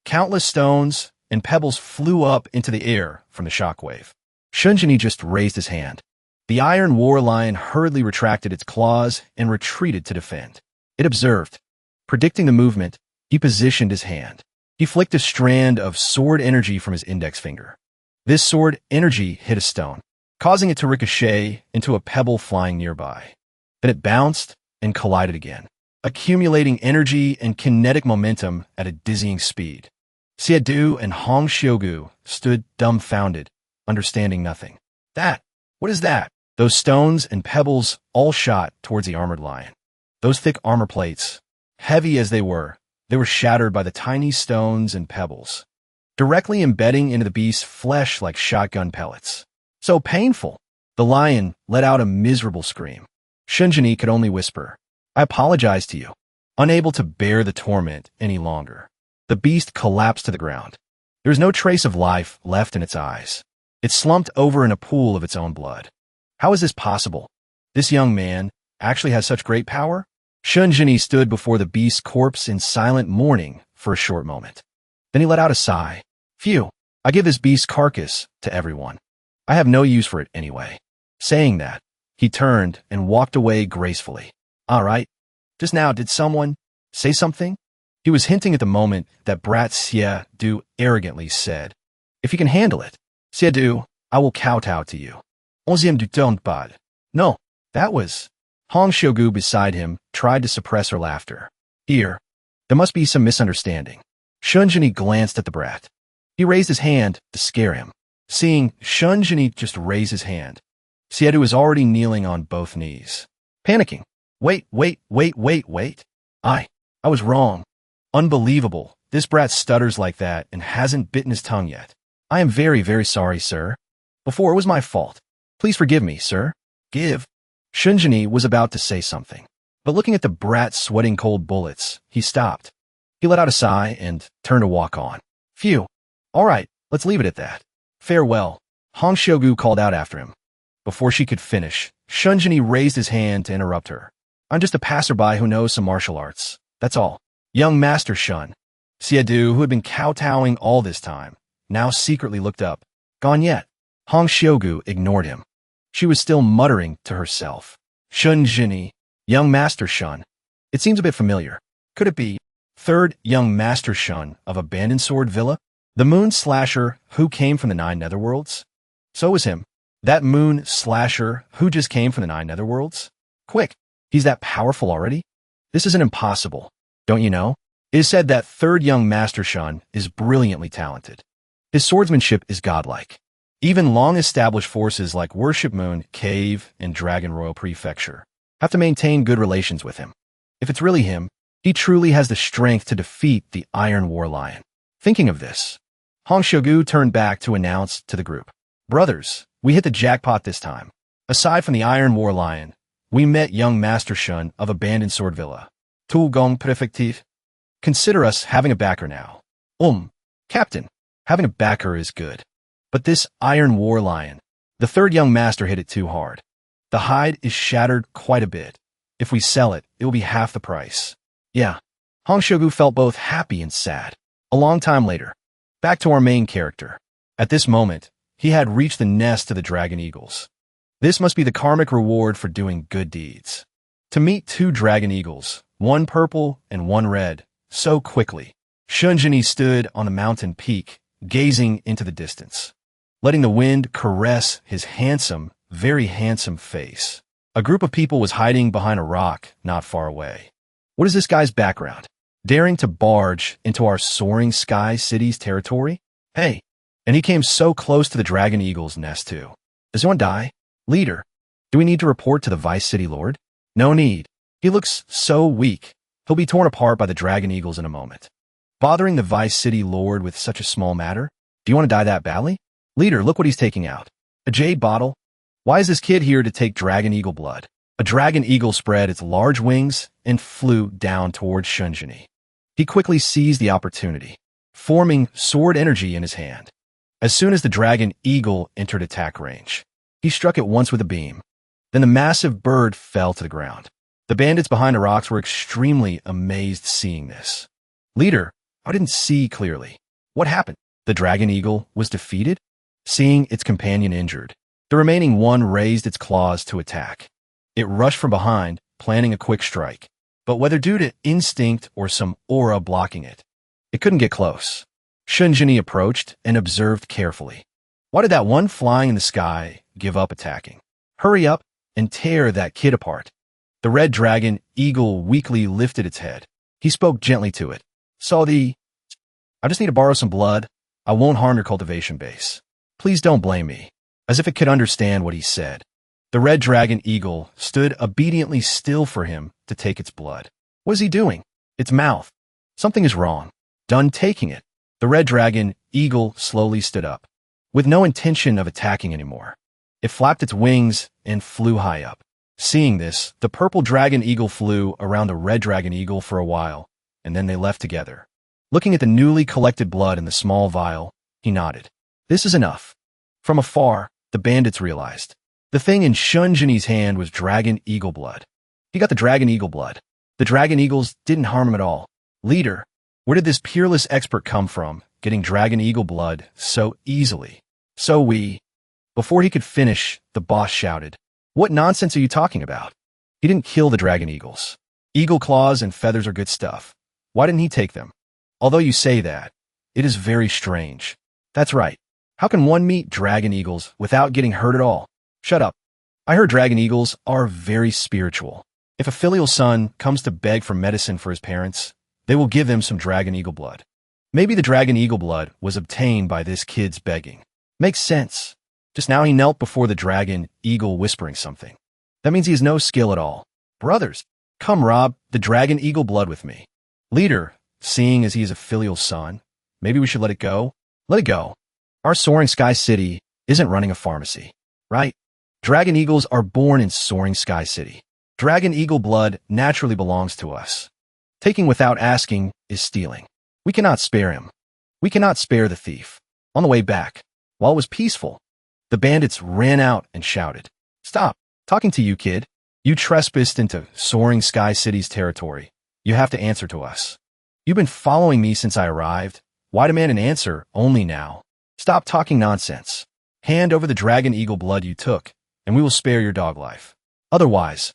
Countless stones and pebbles flew up into the air from the shockwave. Shunjini just raised his hand. The Iron War Lion hurriedly retracted its claws and retreated to defend. It observed. Predicting the movement, he positioned his hand. He flicked a strand of sword energy from his index finger. This sword energy hit a stone, causing it to ricochet into a pebble flying nearby. Then it bounced and collided again, accumulating energy and kinetic momentum at a dizzying speed. Xiedu and Hong Xiugu stood dumbfounded, understanding nothing. What is that? Those stones and pebbles all shot towards the armored lion. Those thick armor plates, heavy as they were shattered by the tiny stones and pebbles, directly embedding into the beast's flesh like shotgun pellets. So painful. The lion let out a miserable scream. Shunjini could only whisper, "I apologize to you." Unable to bear the torment any longer, the beast collapsed to the ground. There was no trace of life left in its eyes. It slumped over in a pool of its own blood. How is this possible? This young man actually has such great power? Shunjini stood before the beast's corpse in silent mourning for a short moment. Then he let out a sigh. Phew, I give this beast's carcass to everyone. I have no use for it anyway. Saying that, he turned and walked away gracefully. All right. Just now, did someone say something? He was hinting at the moment that brat Xiedu arrogantly said, "If you can handle it, Xiedu, I will kowtow to you." Onzième du temps pas. No, that was... Hong Xiugu beside him tried to suppress her laughter. Here, there must be some misunderstanding. Shunjini glanced at the brat. He raised his hand to scare him. Seeing Shunjini just raise his hand, Xiedu was already kneeling on both knees. Panicking. Wait. I was wrong. Unbelievable. This brat stutters like that and hasn't bitten his tongue yet. I am very, very sorry, sir. Before it was my fault. Please forgive me, sir. Give. Shunjini was about to say something, but looking at the brat sweating cold bullets, he stopped. He let out a sigh and turned to walk on. Phew. All right, let's leave it at that. Farewell. Hong Xiugu called out after him. Before she could finish, Shunjini raised his hand to interrupt her. I'm just a passerby who knows some martial arts. That's all. Young Master Shun. Xiedu, who had been kowtowing all this time, now secretly looked up. Gone yet? Hong Xiugu ignored him. She was still muttering to herself. Shunjini, Young Master Shun. It seems a bit familiar. Could it be third Young Master Shun of Abandoned Sword Villa? The moon slasher who came from the 9 netherworlds? So was him. That moon slasher who just came from the 9 netherworlds? Quick, he's that powerful already? This isn't impossible, don't you know? It is said that third Young Master Shun is brilliantly talented. His swordsmanship is godlike. Even long-established forces like Worship Moon, Cave, and Dragon Royal Prefecture have to maintain good relations with him. If it's really him, he truly has the strength to defeat the Iron War Lion. Thinking of this, Hong Xiugu turned back to announce to the group, Brothers, we hit the jackpot this time. Aside from the Iron War Lion, we met Young Master Shun of Abandoned Sword Villa. Tu gong prefectif. Consider us having a backer now. Captain, having a backer is good. But this Iron War Lion, the third young master hit it too hard. The hide is shattered quite a bit. If we sell it, it will be half the price. Yeah. Hong Xiugu felt both happy and sad. A long time later, back to our main character. At this moment, he had reached the nest of the dragon eagles. This must be the karmic reward for doing good deeds. To meet 2 dragon eagles, one purple and one red, so quickly, Shunjini stood on the mountain peak, gazing into the distance, letting the wind caress his handsome, very handsome face. A group of people was hiding behind a rock not far away. What is this guy's background? Daring to barge into our soaring sky city's territory? Hey, and he came so close to the Dragon Eagle's nest too. Does anyone die? Leader, do we need to report to the Vice City Lord? No need. He looks so weak. He'll be torn apart by the Dragon Eagles in a moment. Bothering the Vice City Lord with such a small matter? Do you want to die that badly? Leader, look what he's taking out. A jade bottle? Why is this kid here to take Dragon Eagle blood? A Dragon Eagle spread its large wings and flew down towards Shunjini. He quickly seized the opportunity, forming sword energy in his hand. As soon as the Dragon Eagle entered attack range, he struck it once with a beam. Then the massive bird fell to the ground. The bandits behind the rocks were extremely amazed seeing this. Leader, I didn't see clearly. What happened? The Dragon Eagle was defeated? Seeing its companion injured, the remaining one raised its claws to attack. It rushed from behind, planning a quick strike. But whether due to instinct or some aura blocking it, it couldn't get close. Shunjini approached and observed carefully. Why did that one flying in the sky give up attacking? Hurry up and tear that kid apart. The red dragon eagle weakly lifted its head. He spoke gently to it. I just need to borrow some blood. I won't harm your cultivation base. Please don't blame me. As if it could understand what he said. The red dragon eagle stood obediently still for him to take its blood. What is he doing? Its mouth. Something is wrong. Done taking it. The red dragon eagle slowly stood up. With no intention of attacking anymore. It flapped its wings and flew high up. Seeing this, the purple dragon eagle flew around the red dragon eagle for a while, and then they left together. Looking at the newly collected blood in the small vial, he nodded. This is enough. From afar, the bandits realized. The thing in Shunjini's hand was dragon eagle blood. He got the dragon eagle blood. The dragon eagles didn't harm him at all. Leader, where did this peerless expert come from, getting dragon eagle blood so easily? Before he could finish, the boss shouted, "What nonsense are you talking about? He didn't kill the dragon eagles. Eagle claws and feathers are good stuff. Why didn't he take them? Although you say that, it is very strange. That's right. How can one meet dragon eagles without getting hurt at all? Shut up. I heard dragon eagles are very spiritual. If a filial son comes to beg for medicine for his parents, they will give him some dragon eagle blood. Maybe the dragon eagle blood was obtained by this kid's begging. Makes sense. Just now he knelt before the dragon eagle whispering something. That means he has no skill at all. Brothers, come rob the dragon eagle blood with me. Leader, seeing as he is a filial son, maybe we should let it go? Let it go. Our Soaring Sky City isn't running a pharmacy, right? Dragon eagles are born in Soaring Sky City. Dragon eagle blood naturally belongs to us. Taking without asking is stealing. We cannot spare him. We cannot spare the thief. On the way back, while it was peaceful, the bandits ran out and shouted, "Stop! Talking to you, kid. You trespassed into Soaring Sky City's territory. You have to answer to us. You've been following me since I arrived. Why demand an answer only now? Stop talking nonsense. Hand over the dragon eagle blood you took, and we will spare your dog life. Otherwise,"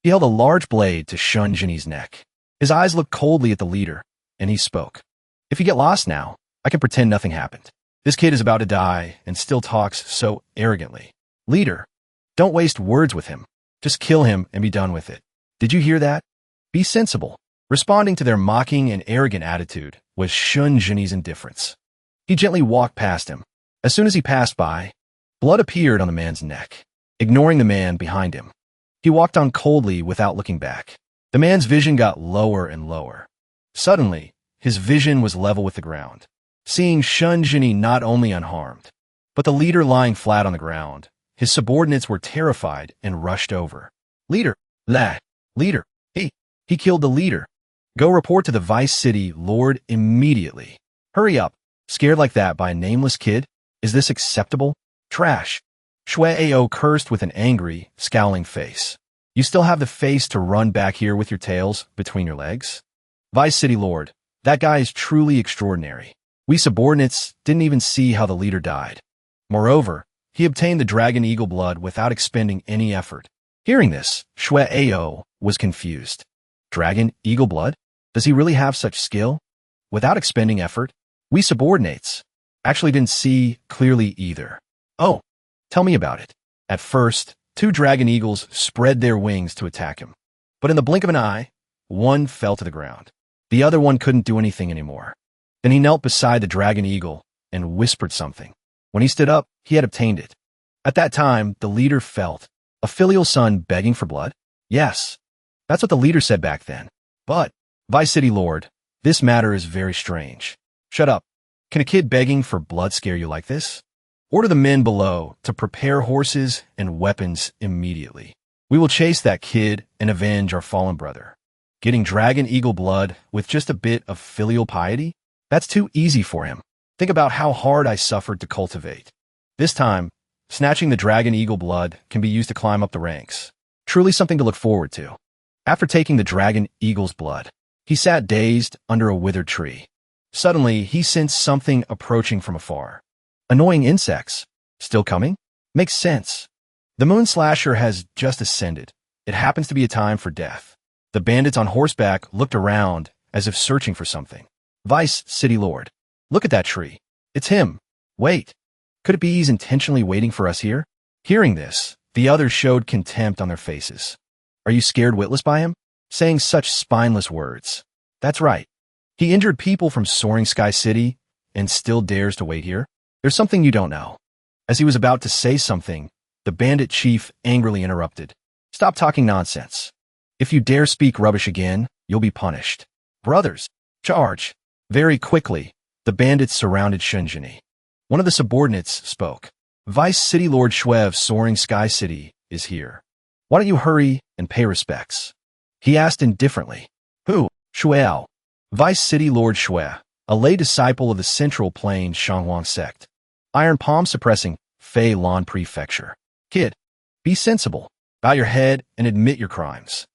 he held a large blade to Shunjini's neck. His eyes looked coldly at the leader, and he spoke. "If you get lost now, I can pretend nothing happened. This kid is about to die and still talks so arrogantly. Leader, don't waste words with him. Just kill him and be done with it. Did you hear that? Be sensible." Responding to their mocking and arrogant attitude was Shunjini's indifference. He gently walked past him. As soon as he passed by, blood appeared on the man's neck, ignoring the man behind him. He walked on coldly without looking back. The man's vision got lower and lower. Suddenly, his vision was level with the ground. Seeing Shunjini not only unharmed, but the leader lying flat on the ground, his subordinates were terrified and rushed over. "Leader! Leader! He killed the leader. Go report to the Vice City Lord immediately. Hurry up. Scared like that by a nameless kid? Is this acceptable? Trash." Shueao cursed with an angry, scowling face. "You still have the face to run back here with your tails between your legs? Vice City Lord, that guy is truly extraordinary. We subordinates didn't even see how the leader died. Moreover, he obtained the dragon eagle blood without expending any effort." Hearing this, Shueao was confused. Dragon eagle blood? Does he really have such skill? Without expending effort? We subordinates actually didn't see clearly either. "Oh, tell me about it." At first, 2 dragon eagles spread their wings to attack him. But in the blink of an eye, one fell to the ground. The other one couldn't do anything anymore. Then he knelt beside the dragon eagle and whispered something. When he stood up, he had obtained it. At that time, the leader felt a filial son begging for blood. Yes, that's what the leader said back then. But, Vice City Lord, this matter is very strange. Shut up. Can a kid begging for blood scare you like this? Order the men below to prepare horses and weapons immediately. We will chase that kid and avenge our fallen brother. Getting dragon eagle blood with just a bit of filial piety? That's too easy for him. Think about how hard I suffered to cultivate. This time, snatching the dragon eagle blood can be used to climb up the ranks. Truly something to look forward to. After taking the dragon eagle's blood, he sat dazed under a withered tree. Suddenly, he sensed something approaching from afar. Annoying insects. Still coming? Makes sense. The moon slasher has just ascended. It happens to be a time for death. The bandits on horseback looked around as if searching for something. Vice City Lord, look at that tree. It's him. Wait. Could it be he's intentionally waiting for us here? Hearing this, the others showed contempt on their faces. Are you scared witless by him? Saying such spineless words. That's right. He injured people from Soaring Sky City and still dares to wait here? There's something you don't know. As he was about to say something, the bandit chief angrily interrupted. Stop talking nonsense. If you dare speak rubbish again, you'll be punished. Brothers, charge. Very quickly, the bandits surrounded Shunjini. One of the subordinates spoke. Vice City Lord Shui of Soaring Sky City is here. Why don't you hurry and pay respects? He asked indifferently. Who? Shuiao. Vice City Lord Shui, a lay disciple of the Central Plain Shanghuang sect. Iron Palm suppressing Fei Lan Prefecture. Kid, be sensible. Bow your head and admit your crimes.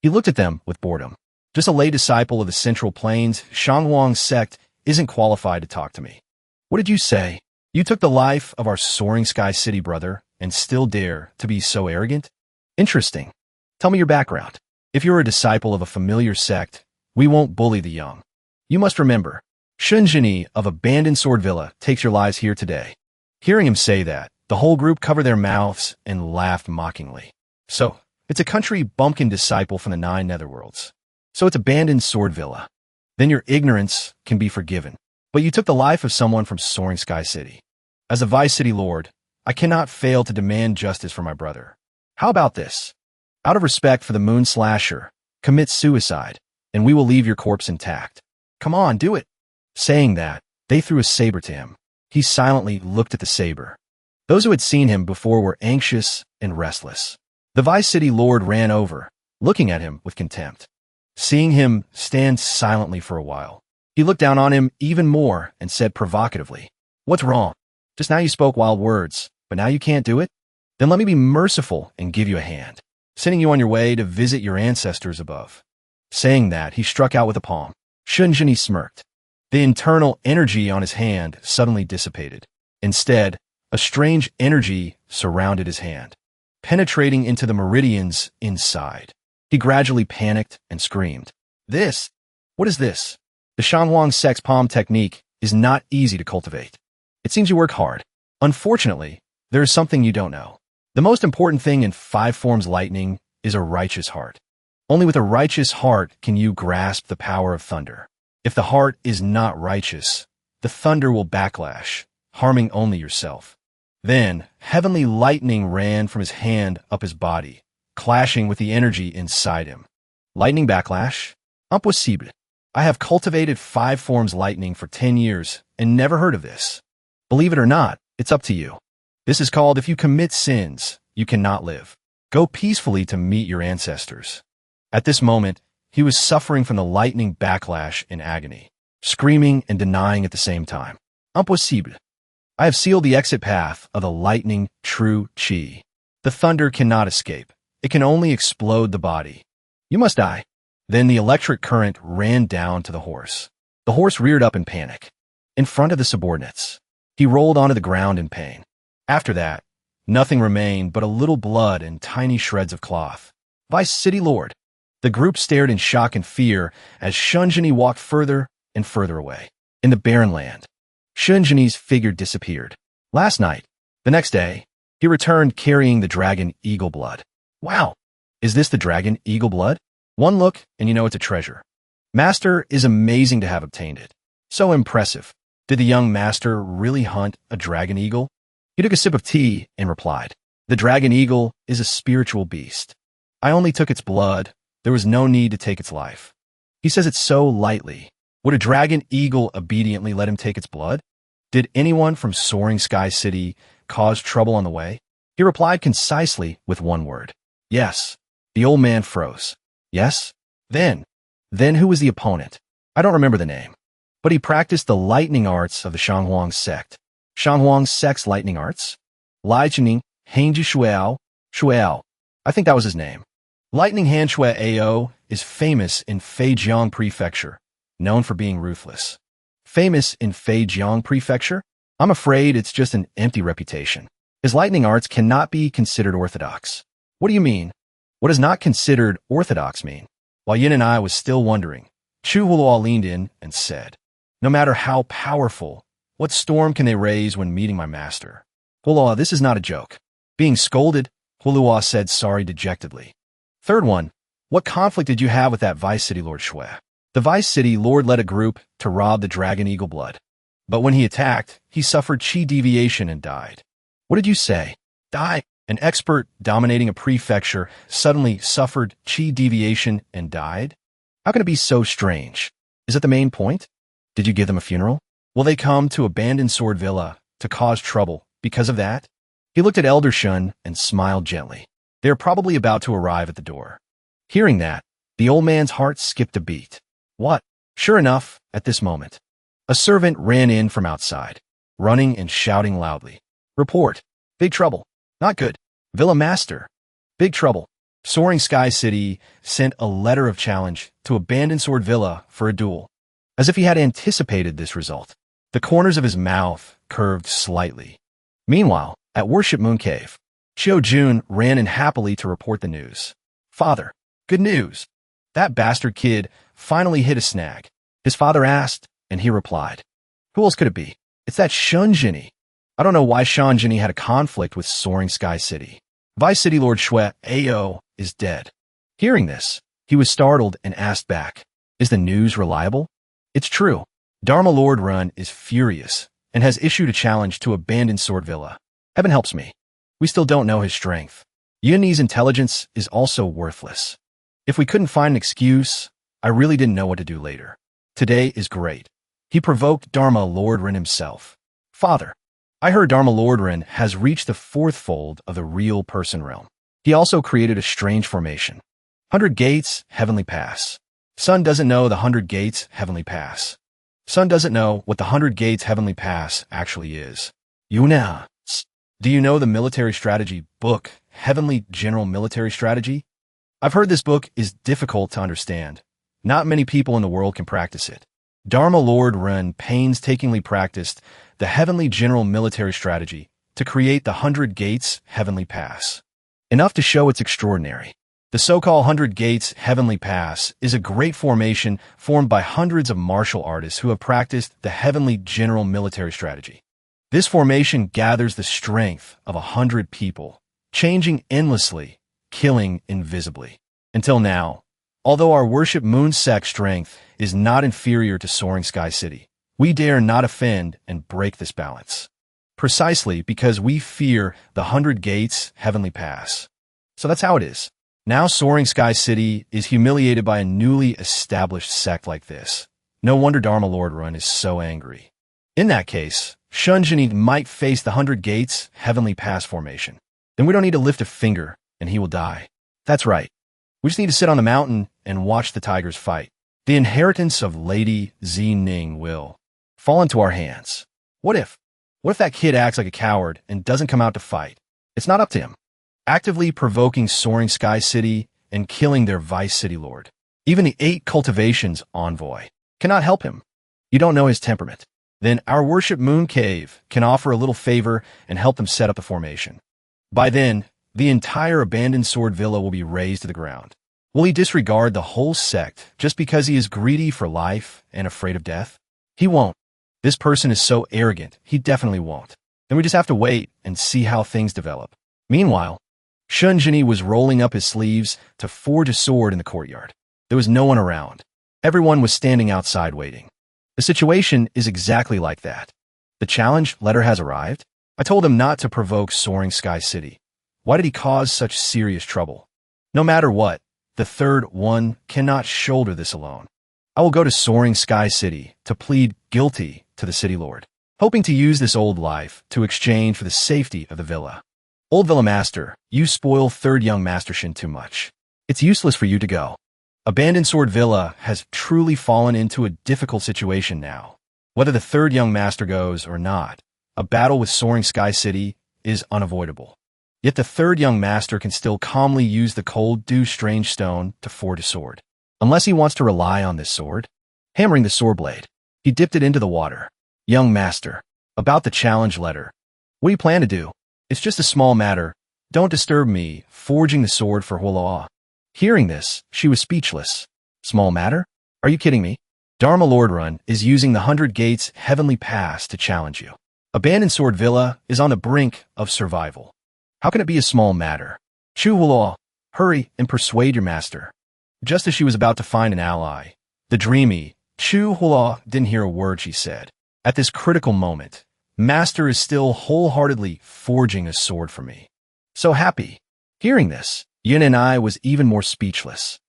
He looked at them with boredom. Just a lay disciple of the Central Plains Shanghuang sect isn't qualified to talk to me. What did you say? You took the life of our Soaring Sky City brother and still dare to be so arrogant? Interesting. Tell me your background. If you're a disciple of a familiar sect, we won't bully the young. You must remember, Shunjini of Abandoned Sword Villa takes your lives here today. Hearing him say that, the whole group covered their mouths and laughed mockingly. So, it's a country bumpkin disciple from the 9 netherworlds. So it's Abandoned Sword Villa. Then your ignorance can be forgiven. But you took the life of someone from Soaring Sky City. As a Vice City Lord, I cannot fail to demand justice for my brother. How about this? Out of respect for the Moon Slasher, commit suicide, and we will leave your corpse intact. Come on, do it. Saying that, they threw a saber to him. He silently looked at the saber. Those who had seen him before were anxious and restless. The Vice City Lord ran over, looking at him with contempt. Seeing him stand silently for a while, he looked down on him even more and said provocatively, What's wrong? Just now you spoke wild words, but now you can't do it? Then let me be merciful and give you a hand, sending you on your way to visit your ancestors above. Saying that, he struck out with a palm. Shunjini smirked. The internal energy on his hand suddenly dissipated. Instead, a strange energy surrounded his hand, penetrating into the meridians inside. He gradually panicked and screamed. This? What is this? The Shanghuang sect's palm technique is not easy to cultivate. It seems you work hard. Unfortunately, there is something you don't know. The most important thing in 5 forms lightning is a righteous heart. Only with a righteous heart can you grasp the power of thunder. If the heart is not righteous, the thunder will backlash, harming only yourself. Then, heavenly lightning ran from his hand up his body, clashing with the energy inside him. Lightning backlash? Impossible. I have cultivated 5 forms lightning for 10 years and never heard of this. Believe it or not, it's up to you. This is called if you commit sins, you cannot live. Go peacefully to meet your ancestors. At this moment, he was suffering from the lightning backlash in agony, screaming and denying at the same time. Impossible. I have sealed the exit path of the lightning true chi. The thunder cannot escape. It can only explode the body. You must die. Then the electric current ran down to the horse. The horse reared up in panic. In front of the subordinates, he rolled onto the ground in pain. After that, nothing remained but a little blood and tiny shreds of cloth. Vice City Lord. The group stared in shock and fear as Shunjini walked further and further away. In the barren land, Shunjini's figure disappeared. Last night, the next day, he returned carrying the dragon eagle blood. Wow, is this the dragon eagle blood? One look and you know it's a treasure. Master is amazing to have obtained it. So impressive. Did the young master really hunt a dragon eagle? He took a sip of tea and replied, The dragon eagle is a spiritual beast. I only took its blood. There was no need to take its life. He says it so lightly. Would a dragon eagle obediently let him take its blood? Did anyone from Soaring Sky City cause trouble on the way? He replied concisely with one word. Yes. The old man froze. Yes? Then who was the opponent? I don't remember the name. But he practiced the lightning arts of the Shanghuang sect. Shanghuang sect's lightning arts? Lai Jining, Hangji Shuiao. I think that was his name. Lightning Hand Shui Ao is famous in Feijiang Prefecture, known for being ruthless. Famous in Feijiang Prefecture? I'm afraid it's just an empty reputation. His lightning arts cannot be considered orthodox. What do you mean? What does not considered orthodox mean? While Yin and I was still wondering, Chu Hulua leaned in and said, No matter how powerful, what storm can they raise when meeting my master? Hulua, this is not a joke. Being scolded, Hulua said sorry dejectedly. Third one, what conflict did you have with that Vice City Lord Shui? The Vice City Lord led a group to rob the Dragon Eagle Blood. But when he attacked, he suffered chi deviation and died. What did you say? Die. An expert dominating a prefecture suddenly suffered chi deviation and died? How can it be so strange? Is it the main point? Did you give them a funeral? Will they come to abandoned Sword Villa to cause trouble because of that? He looked at Elder Shun and smiled gently. They are probably about to arrive at the door. Hearing that, the old man's heart skipped a beat. What? Sure enough, at this moment, a servant ran in from outside, running and shouting loudly. Report. Big trouble. Not good. Villa Master. Big trouble. Soaring Sky City sent a letter of challenge to abandon Sword Villa for a duel. As if he had anticipated this result, the corners of his mouth curved slightly. Meanwhile, at Worship Moon Cave, Xiao Jun ran in happily to report the news. Father, good news. That bastard kid finally hit a snag. His father asked, and he replied. Who else could it be? It's that Shunjini. I don't know why Shunjini had a conflict with Soaring Sky City. Vice City Lord Shui Ao is dead. Hearing this, he was startled and asked back, is the news reliable? It's true. Dharma Lord Run is furious and has issued a challenge to abandon Sword Villa. Heaven helps me. We still don't know his strength. Yunni's intelligence is also worthless. If we couldn't find an excuse, I really didn't know what to do later. Today is great. He provoked Dharma Lord Ren himself. Father, I heard Dharma Lord Ren has reached the fourth fold of the real person realm. He also created a strange formation. 100 Gates, Heavenly Pass. Sun doesn't know the 100 Gates, Heavenly Pass. Sun doesn't know what the 100 Gates, Heavenly Pass actually is. Yuna, do you know the military strategy book, Heavenly General Military Strategy? I've heard this book is difficult to understand. Not many people in the world can practice it. Dharma Lord Ren painstakingly practiced the Heavenly General Military Strategy to create the 100 Gates Heavenly Pass. Enough to show it's extraordinary. The so-called 100 Gates Heavenly Pass is a great formation formed by hundreds of martial artists who have practiced the Heavenly General Military Strategy. This formation gathers the strength of 100 people, changing endlessly, killing invisibly. Until now, although our Worship Moon Sect strength is not inferior to Soaring Sky City, we dare not offend and break this balance. Precisely because we fear the 100 Gates Heavenly Pass. So that's how it is. Now Soaring Sky City is humiliated by a newly established sect like this. No wonder Dharma Lord Run is so angry. In that case, Shunjini might face the 100 Gates Heavenly Pass formation. Then we don't need to lift a finger, and he will die. That's right. We just need to sit on the mountain and watch the tigers fight. The inheritance of Lady Zi-Ning will fall into our hands. What if that kid acts like a coward and doesn't come out to fight? It's not up to him. Actively provoking Soaring Sky City and killing their Vice City Lord. Even the 8 Cultivations envoy cannot help him. You don't know his temperament. Then our Worship Moon Cave can offer a little favor and help them set up the formation. By then, the entire abandoned Sword Villa will be razed to the ground. Will he disregard the whole sect just because he is greedy for life and afraid of death? He won't. This person is so arrogant, he definitely won't. Then we just have to wait and see how things develop. Meanwhile, Shunjini was rolling up his sleeves to forge a sword in the courtyard. There was no one around. Everyone was standing outside waiting. The situation is exactly like that. The challenge letter has arrived. I told him not to provoke Soaring Sky City. Why did he cause such serious trouble? No matter what, the third one cannot shoulder this alone. I will go to Soaring Sky City to plead guilty to the City Lord, hoping to use this old life to exchange for the safety of the villa. Old Villa Master, you spoil third young Master Shin too much. It's useless for you to go. Abandoned Sword Villa has truly fallen into a difficult situation now. Whether the third young master goes or not, a battle with Soaring Sky City is unavoidable. Yet the third young master can still calmly use the cold dew strange stone to forge a sword. Unless he wants to rely on this sword. Hammering the sword blade, he dipped it into the water. Young master, about the challenge letter. What do you plan to do? It's just a small matter. Don't disturb me, forging the sword for Huoloa. Hearing this, she was speechless. Small matter? Are you kidding me? Dharma Lord Run is using the 100 Gates Heavenly Pass to challenge you. Abandoned Sword Villa is on the brink of survival. How can it be a small matter? Chu Huoloa, Hurry and persuade your master. Just as she was about to find an ally, the dreamy Chu Hua didn't hear a word she said. At this critical moment, Master is still wholeheartedly forging a sword for me. So happy. Hearing this, Yin and I was even more speechless.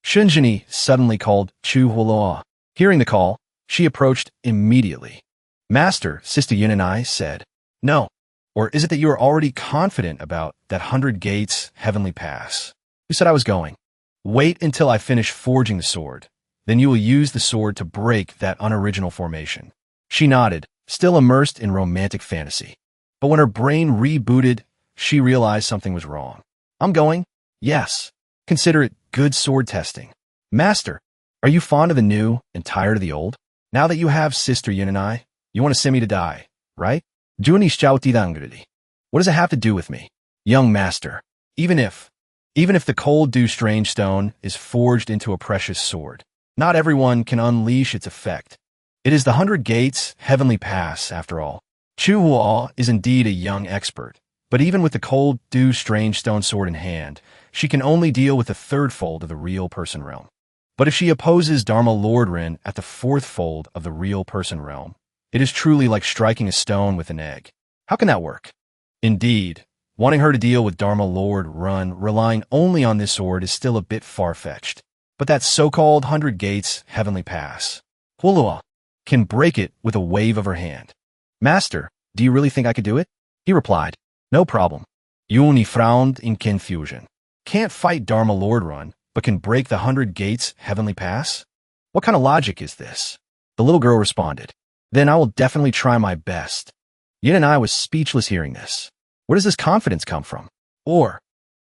Shunjini suddenly called Chu Hua. Hearing the call, she approached immediately. Master, Sister Yin and I said, "No. Or is it that you are already confident about that 100 gates heavenly pass? Who said I was going? Wait until I finish forging the sword. Then you will use the sword to break that unoriginal formation." She nodded, still immersed in romantic fantasy. But when her brain rebooted, she realized something was wrong. "I'm going? Yes. Consider it good sword testing. Master, are you fond of the new and tired of the old? Now that you have Sister Yin and I, you want to send me to die, right? What does it have to do with me? Young master, even if the cold dew strange stone is forged into a precious sword, not everyone can unleash its effect. It is the 100 gates heavenly pass, after all. Chu Hua is indeed a young expert, but even with the cold dew strange stone sword in hand, she can only deal with the third fold of the real person realm. But if she opposes Dharma Lord Rin at the fourth fold of the real person realm, it is truly like striking a stone with an egg. How can that work? Indeed, wanting her to deal with Dharma Lord Rin relying only on this sword is still a bit far-fetched. But that so-called 100 gates heavenly pass, Hulua can break it with a wave of her hand. Master, do you really think I could do it? He replied, no problem. Yuni frowned in confusion. Can't fight Dharma Lord Rin, but can break the 100 gates heavenly pass? What kind of logic is this? The little girl responded, then I will definitely try my best. Yin and I was speechless hearing this. Where does this confidence come from? Or,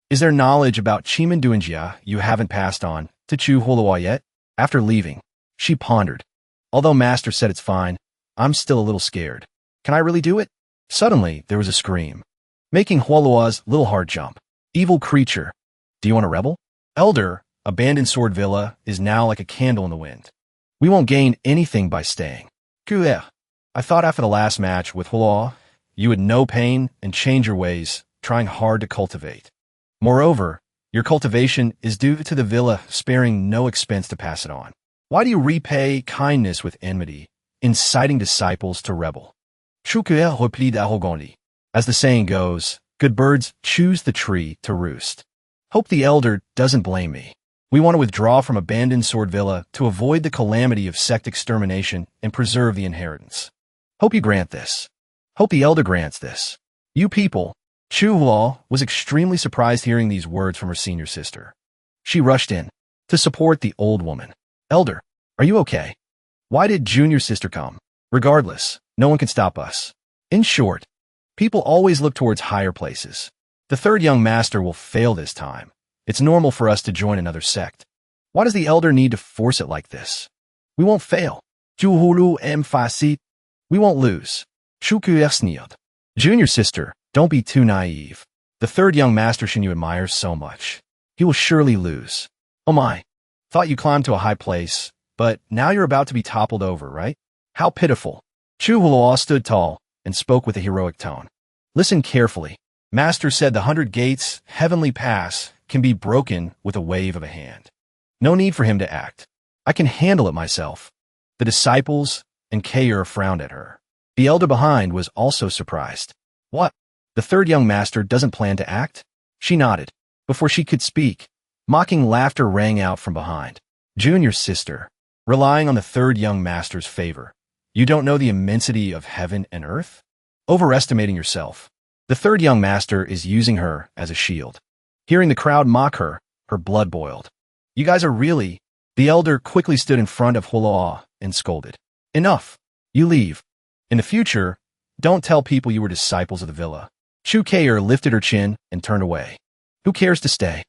is there knowledge about Chiman Duinjia you haven't passed on to Chu Hulua yet? After leaving, she pondered. Although Master said it's fine, I'm still a little scared. Can I really do it? Suddenly, there was a scream, making Hulua's little heart jump. Evil creature. Do you want to rebel? Elder, abandoned sword villa, is now like a candle in the wind. We won't gain anything by staying. Kueh. I thought after the last match with Hulua, you would know pain and change your ways, trying hard to cultivate. Moreover, your cultivation is due to the villa sparing no expense to pass it on. Why do you repay kindness with enmity, inciting disciples to rebel? As the saying goes, good birds choose the tree to roost. Hope the elder doesn't blame me. We want to withdraw from abandoned sword villa to avoid the calamity of sect extermination and preserve the inheritance. Hope you grant this. Hope the elder grants this. You people. Chu Hua was extremely surprised hearing these words from her senior sister. She rushed in to support the old woman. Elder, are you okay? Why did junior sister come? Regardless, no one can stop us. In short, people always look towards higher places. The third young master will fail this time. It's normal for us to join another sect. Why does the elder need to force it like this? We won't fail. We won't lose. Junior sister, don't be too naive. The third young master Shin you admire so much. He will surely lose. Oh my. Thought you climbed to a high place, but now you're about to be toppled over, right? How pitiful. Chu Hulua stood tall and spoke with a heroic tone. Listen carefully. Master said the 100 gates, heavenly pass, can be broken with a wave of a hand. No need for him to act. I can handle it myself. The disciples and Kayer frowned at her. The elder behind was also surprised. What? The third young master doesn't plan to act? She nodded. Before she could speak, mocking laughter rang out from behind. Junior sister, relying on the third young master's favor. You don't know the immensity of heaven and earth? Overestimating yourself. The third young master is using her as a shield. Hearing the crowd mock her, her blood boiled. You guys are really... The elder quickly stood in front of Hulua and scolded. Enough. You leave. In the future, don't tell people you were disciples of the villa. Chu Kayer lifted her chin and turned away. Who cares to stay?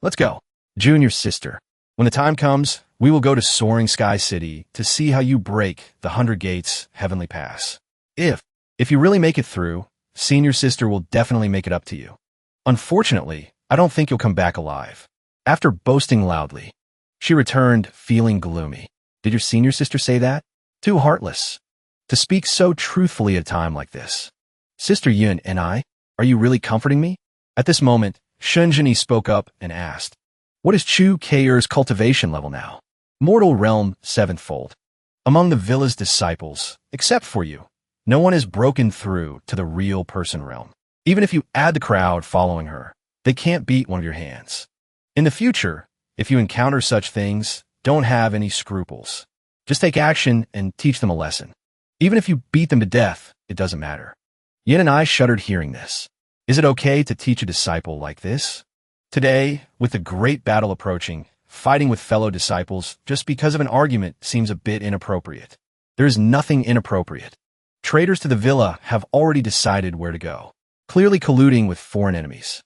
Let's go. Junior sister. When the time comes, we will go to Soaring Sky City to see how you break the 100 gates heavenly pass. If you really make it through, senior sister will definitely make it up to you. Unfortunately, I don't think you'll come back alive. After boasting loudly, she returned feeling gloomy. Did your senior sister say that? Too heartless. To speak so truthfully at a time like this. Sister Yun and I, are you really comforting me? At this moment, Shunjini spoke up and asked, "What is Chu Kair's cultivation level now?" "Mortal realm, 7th fold. Among the villa's disciples, except for you, no one has broken through to the real person realm. Even if you add the crowd following her, they can't beat one of your hands. In the future, if you encounter such things, don't have any scruples. Just take action and teach them a lesson. Even if you beat them to death, it doesn't matter." Yin and I shuddered hearing this. Is it okay to teach a disciple like this? Today, with the great battle approaching, fighting with fellow disciples just because of an argument seems a bit inappropriate. There is nothing inappropriate. Traitors to the villa have already decided where to go, clearly colluding with foreign enemies.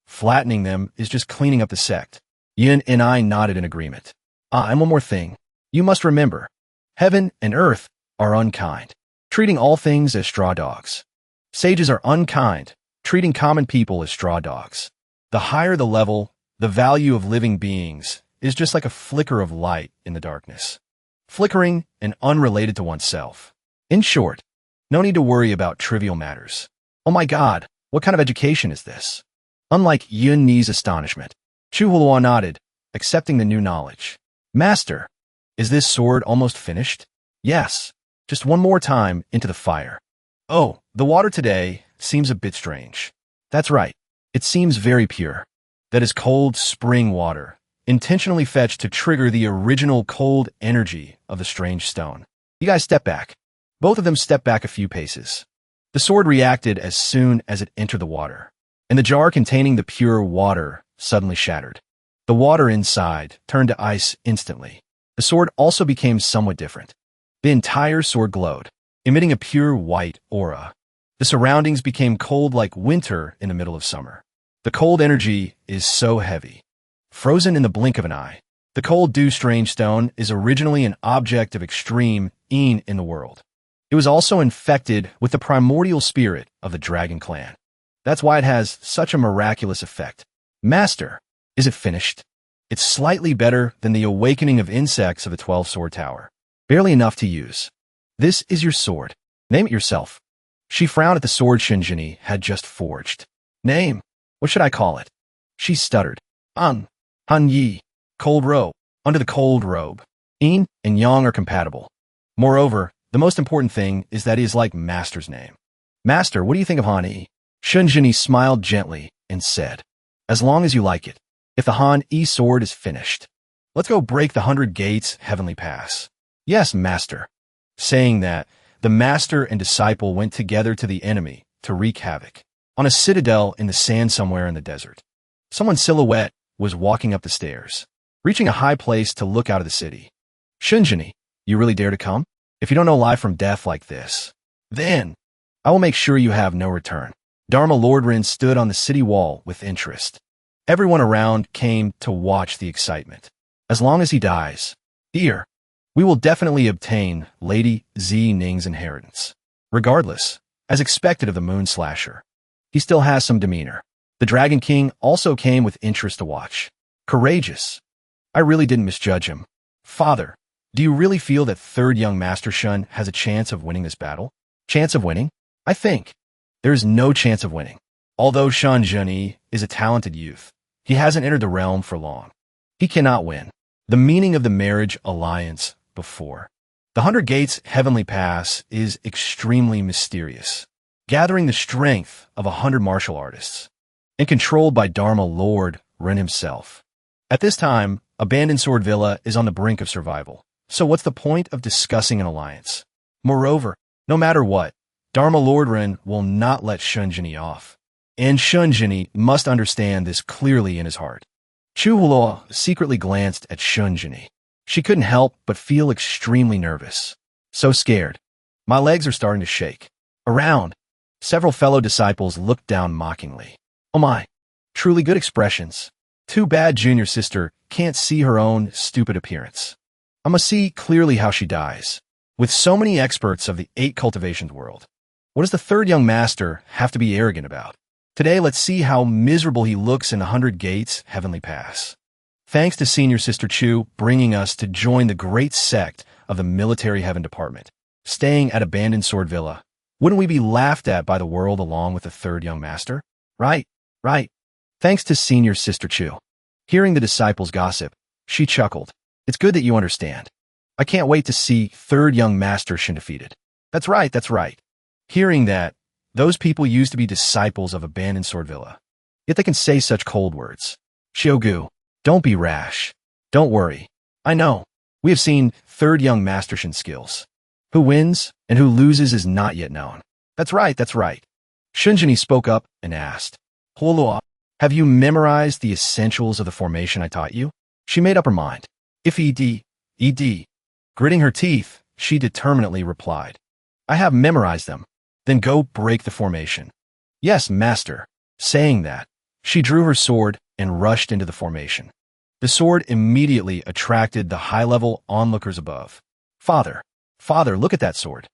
Flattening them is just cleaning up the sect. Yin and I nodded in agreement. And one more thing. You must remember, heaven and earth are unkind, treating all things as straw dogs. Sages are unkind, treating common people as straw dogs. The higher the level, the value of living beings is just like a flicker of light in the darkness. Flickering and unrelated to oneself. In short, no need to worry about trivial matters. Oh my God, what kind of education is this? Unlike Yun Ni's astonishment, Chu Hulua nodded, accepting the new knowledge. Master, is this sword almost finished? Yes, just one more time into the fire. Oh, the water today seems a bit strange. That's right, it seems very pure. That is cold spring water, intentionally fetched to trigger the original cold energy of the strange stone. You guys step back. Both of them stepped back a few paces. The sword reacted as soon as it entered the water, and the jar containing the pure water suddenly shattered. The water inside turned to ice instantly. The sword also became somewhat different. The entire sword glowed, emitting a pure white aura. The surroundings became cold like winter in the middle of summer. The cold energy is so heavy. Frozen in the blink of an eye. The cold dew strange stone is originally an object of extreme in the world. It was also infected with the primordial spirit of the dragon clan. That's why it has such a miraculous effect. Master, is it finished? It's slightly better than the awakening of insects of the 12-sword tower. Barely enough to use. This is your sword. Name it yourself. She frowned at the sword Shinjini had just forged. Name? What should I call it? She stuttered. Han Yi. Cold robe. Under the cold robe. Yin and Yang are compatible. Moreover, the most important thing is that he is like Master's name. Master, what do you think of Han Yi? Shinjini smiled gently and said, as long as you like it. If the Han Yi sword is finished, let's go break the 100 gates heavenly pass. Yes, Master. Saying that, the master and disciple went together to the enemy to wreak havoc. On a citadel in the sand somewhere in the desert. Someone's silhouette was walking up the stairs, reaching a high place to look out of the city. Shinjini, you really dare to come? If you don't know life from death like this, then I will make sure you have no return. Dharma Lordrin stood on the city wall with interest. Everyone around came to watch the excitement. As long as he dies, here, we will definitely obtain Lady Z Ning's inheritance. Regardless, as expected of the Moon Slasher, he still has some demeanor. The Dragon King also came with interest to watch. Courageous. I really didn't misjudge him. Father, do you really feel that third young Master Shun has a chance of winning this battle? Chance of winning? I think. There is no chance of winning. Although Shun Zhenyi is a talented youth, he hasn't entered the realm for long. He cannot win. The meaning of the marriage alliance before. The 100 Gates Heavenly Pass is extremely mysterious, gathering the strength of 100 martial artists, and controlled by Dharma Lord Ren himself. At this time, Abandoned Sword Villa is on the brink of survival, so what's the point of discussing an alliance? Moreover, no matter what, Dharma Lord Ren will not let Shunjini off, and Shunjini must understand this clearly in his heart. Chu Hulua secretly glanced at Shunjini. She couldn't help but feel extremely nervous. So scared. My legs are starting to shake. Around, several fellow disciples looked down mockingly. Oh my, truly good expressions. Too bad junior sister can't see her own stupid appearance. I must see clearly how she dies. With so many experts of the 8 cultivations world, what does the third young master have to be arrogant about? Today, let's see how miserable he looks in 100 Gates Heavenly Pass. Thanks to Senior Sister Chu bringing us to join the great sect of the Military Heaven Department, staying at Abandoned Sword Villa. Wouldn't we be laughed at by the world along with the third young master? Right. Thanks to senior sister Chu. Hearing the disciples gossip, she chuckled. It's good that you understand. I can't wait to see third young master Shin defeated. That's right, that's right. Hearing that, those people used to be disciples of abandoned sword villa. Yet they can say such cold words. Shiogu, don't be rash. Don't worry. I know. We have seen third young master Shin skills. Who wins and who loses is not yet known. That's right, that's right. Shunjini spoke up and asked, Holua, have you memorized the essentials of the formation I taught you? She made up her mind. If ed. Gritting her teeth, she determinedly replied, I have memorized them. Then go break the formation. Yes, master. Saying that, she drew her sword and rushed into the formation. The sword immediately attracted the high-level onlookers above. Father, look at that sword.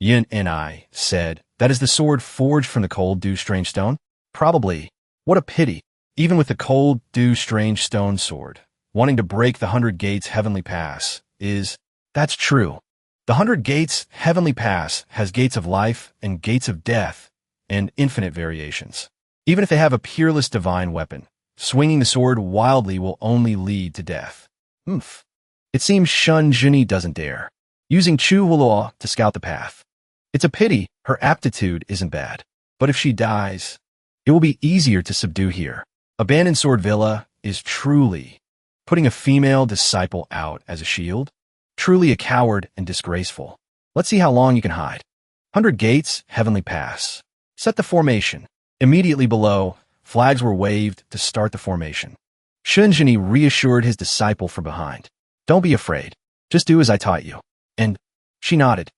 Yin and I said, that is the sword forged from the cold dew strange stone? Probably. What a pity. Even with the cold dew strange stone sword, wanting to break the 100 Gates Heavenly Pass that's true. The 100 Gates Heavenly Pass has gates of life and gates of death and infinite variations. Even if they have a peerless divine weapon, swinging the sword wildly will only lead to death. It seems Shun Juni doesn't dare, using Chu Hulua to scout the path. It's a pity her aptitude isn't bad, but if she dies, it will be easier to subdue here. Abandoned Sword Villa is truly putting a female disciple out as a shield. Truly a coward and disgraceful. Let's see how long you can hide. 100 Gates, Heavenly Pass. Set the formation. Immediately below, flags were waved to start the formation. Shunjini reassured his disciple from behind. Don't be afraid. Just do as I taught you. And she nodded,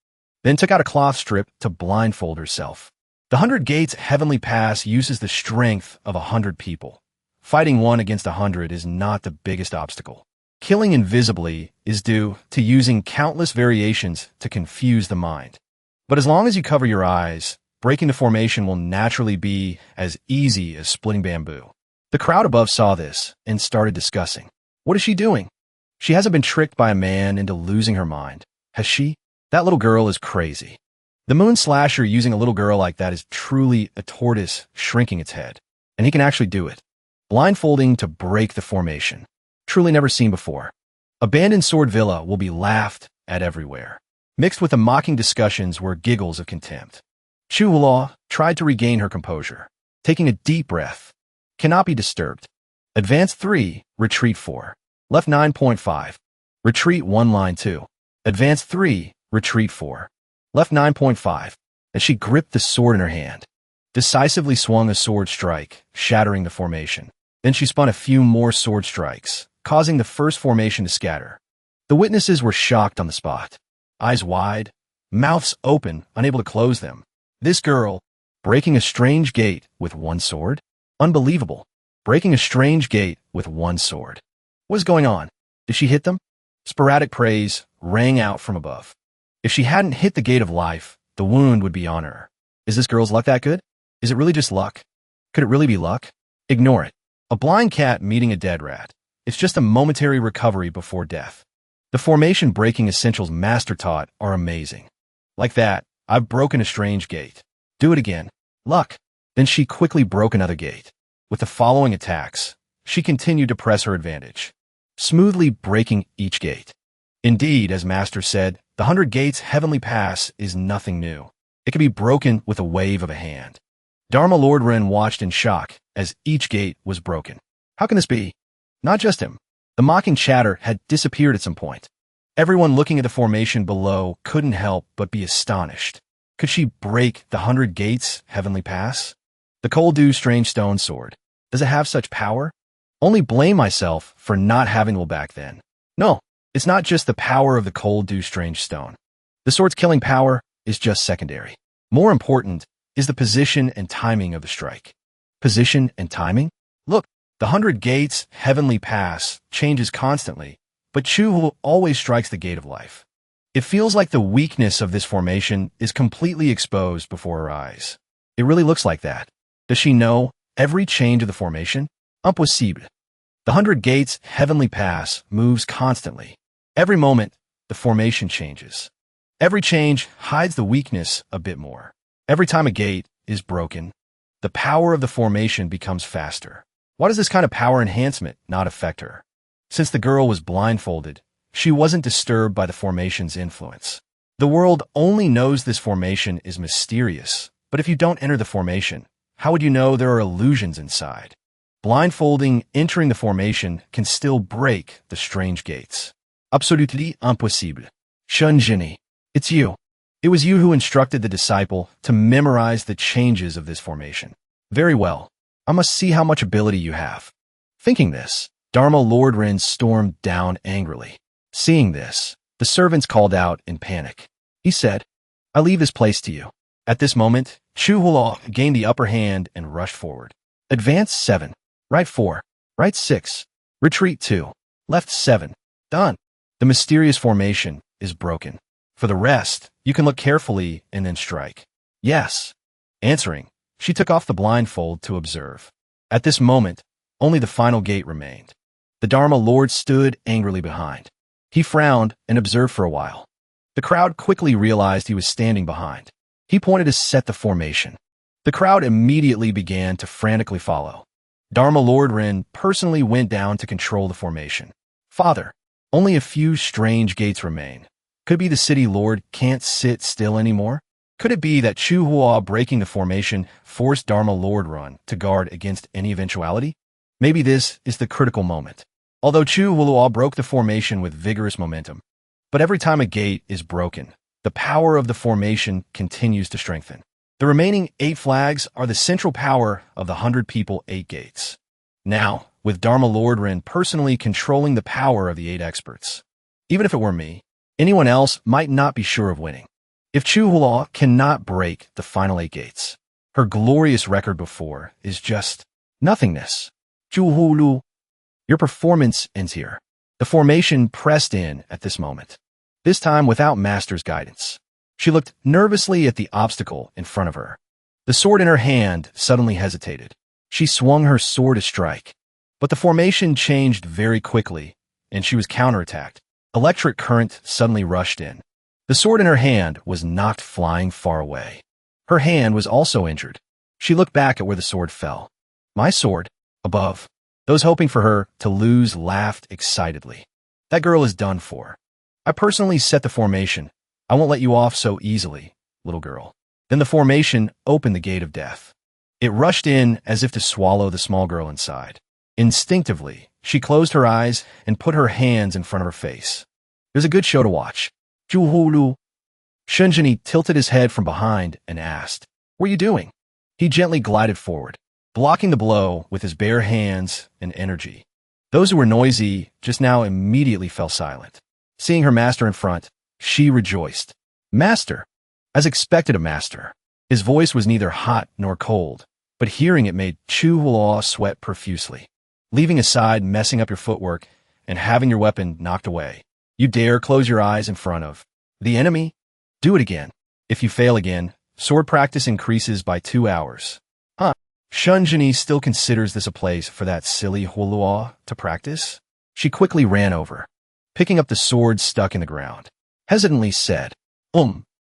then took out a cloth strip to blindfold herself. The 100 Gates Heavenly Pass uses the strength of 100 people. Fighting one against 100 is not the biggest obstacle. Killing invisibly is due to using countless variations to confuse the mind. But as long as you cover your eyes, breaking the formation will naturally be as easy as splitting bamboo. The crowd above saw this and started discussing. What is she doing? She hasn't been tricked by a man into losing her mind, has she? That little girl is crazy. The moon slasher using a little girl like that is truly a tortoise shrinking its head, and he can actually do it. Blindfolding to break the formation. Truly never seen before. Abandoned Sword Villa will be laughed at everywhere. Mixed with the mocking discussions were giggles of contempt. Chu Hula tried to regain her composure, taking a deep breath. Cannot be disturbed. Advance 3, retreat 4. Left 9.5. Retreat 1 line 2. Advance 3, retreat 4. Left 9.5. As she gripped the sword in her hand, decisively swung a sword strike, shattering the formation. Then she spun a few more sword strikes, causing the first formation to scatter. The witnesses were shocked on the spot. Eyes wide, mouths open, unable to close them. This girl, breaking a strange gate with one sword? Unbelievable. Breaking a strange gate with one sword. What is going on? Did she hit them? Sporadic praise rang out from above. If she hadn't hit the gate of life, the wound would be on her. Is this girl's luck that good? Is it really just luck? Could it really be luck? Ignore it. A blind cat meeting a dead rat. It's just a momentary recovery before death. The formation breaking essentials master taught are amazing. Like that, I've broken a strange gate. Do it again. Luck. Then she quickly broke another gate. With the following attacks, she continued to press her advantage, smoothly breaking each gate. Indeed, as Master said, the 100 Gates Heavenly Pass is nothing new. It can be broken with a wave of a hand. Dharma Lord Ren watched in shock as each gate was broken. How can this be? Not just him. The mocking chatter had disappeared at some point. Everyone looking at the formation below couldn't help but be astonished. Could she break the 100 Gates Heavenly Pass? The Cold Dew Strange Stone Sword. Does it have such power? Only blame myself for not having one back then. No, it's not just the power of the Cold Dew Strange Stone. The sword's killing power is just secondary. More important is the position and timing of the strike. Position and timing? Look, the 100 Gates Heavenly Pass changes constantly, but Chu always strikes the gate of life. It feels like the weakness of this formation is completely exposed before her eyes. It really looks like that. Does she know every change of the formation? Impossible. The 100 Gates Heavenly Pass moves constantly. Every moment, the formation changes. Every change hides the weakness a bit more. Every time a gate is broken, the power of the formation becomes faster. Why does this kind of power enhancement not affect her? Since the girl was blindfolded, she wasn't disturbed by the formation's influence. The world only knows this formation is mysterious, but if you don't enter the formation, how would you know there are illusions inside? Blindfolding entering the formation can still break the strange gates. Absolutely impossible. Shunjini, it's you. It was you who instructed the disciple to memorize the changes of this formation. Very well. I must see how much ability you have. Thinking this, Dharma Lord Ren stormed down angrily. Seeing this, the servants called out in panic. He said, I leave this place to you. At this moment, Chu Hula gained the upper hand and rushed forward. Advance 7. Right 4. Right 6. Retreat 2. Left 7. Done. The mysterious formation is broken. For the rest, you can look carefully and then strike. Yes. Answering, she took off the blindfold to observe. At this moment, only the final gate remained. The Dharma Lord stood angrily behind. He frowned and observed for a while. The crowd quickly realized he was standing behind. He pointed to set the formation. The crowd immediately began to frantically follow. Dharma Lord Ren personally went down to control the formation. Father, only a few strange gates remain. Could it be the city lord can't sit still anymore? Could it be that Chu Hua breaking the formation forced Dharma Lord Ren to guard against any eventuality? Maybe this is the critical moment. Although Chu Hua broke the formation with vigorous momentum, but every time a gate is broken, the power of the formation continues to strengthen. The remaining 8 flags are the central power of the 100-people 8 gates. Now, with Dharma Lord Ren personally controlling the power of the 8 experts. Even if it were me, anyone else might not be sure of winning. If Chu Hua cannot break the final 8 gates, her glorious record before is just nothingness. Chu Hulu, your performance ends here. The formation pressed in at this moment, this time without Master's guidance. She looked nervously at the obstacle in front of her. The sword in her hand suddenly hesitated. She swung her sword to strike, but the formation changed very quickly, and she was counterattacked. Electric current suddenly rushed in. The sword in her hand was knocked flying far away. Her hand was also injured. She looked back at where the sword fell. My sword, above. Those hoping for her to lose laughed excitedly. That girl is done for. I personally set the formation. I won't let you off so easily, little girl. Then the formation opened the gate of death. It rushed in as if to swallow the small girl inside. Instinctively, she closed her eyes and put her hands in front of her face. It was a good show to watch. Juhulu. Shunjini tilted his head from behind and asked, What are you doing? He gently glided forward, blocking the blow with his bare hands and energy. Those who were noisy just now immediately fell silent. Seeing her master in front, she rejoiced. Master! As expected of Master. His voice was neither hot nor cold, but hearing it made Chu Hua sweat profusely. Leaving aside messing up your footwork and having your weapon knocked away, you dare close your eyes in front of the enemy? Do it again. If you fail again, sword practice increases by 2 hours. Huh? Shunjini still considers this a place for that silly Hulua to practice? She quickly ran over, picking up the sword stuck in the ground. Hesitantly said,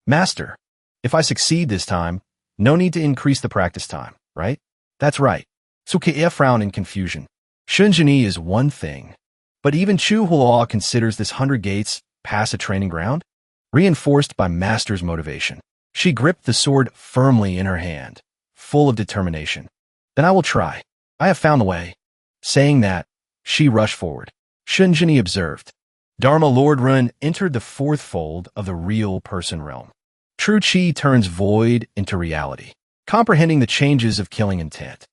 Master, if I succeed this time, no need to increase the practice time, right? That's right. Sukiya frowned in confusion. Shunjini is one thing, but even Chu Hua considers this 100 gates past a training ground? Reinforced by Master's motivation, she gripped the sword firmly in her hand, full of determination. Then I will try. I have found the way. Saying that, she rushed forward. Shunjini observed. Dharma Lord Ren entered the 4th fold of the real person realm. True Chi turns void into reality, comprehending the changes of killing intent.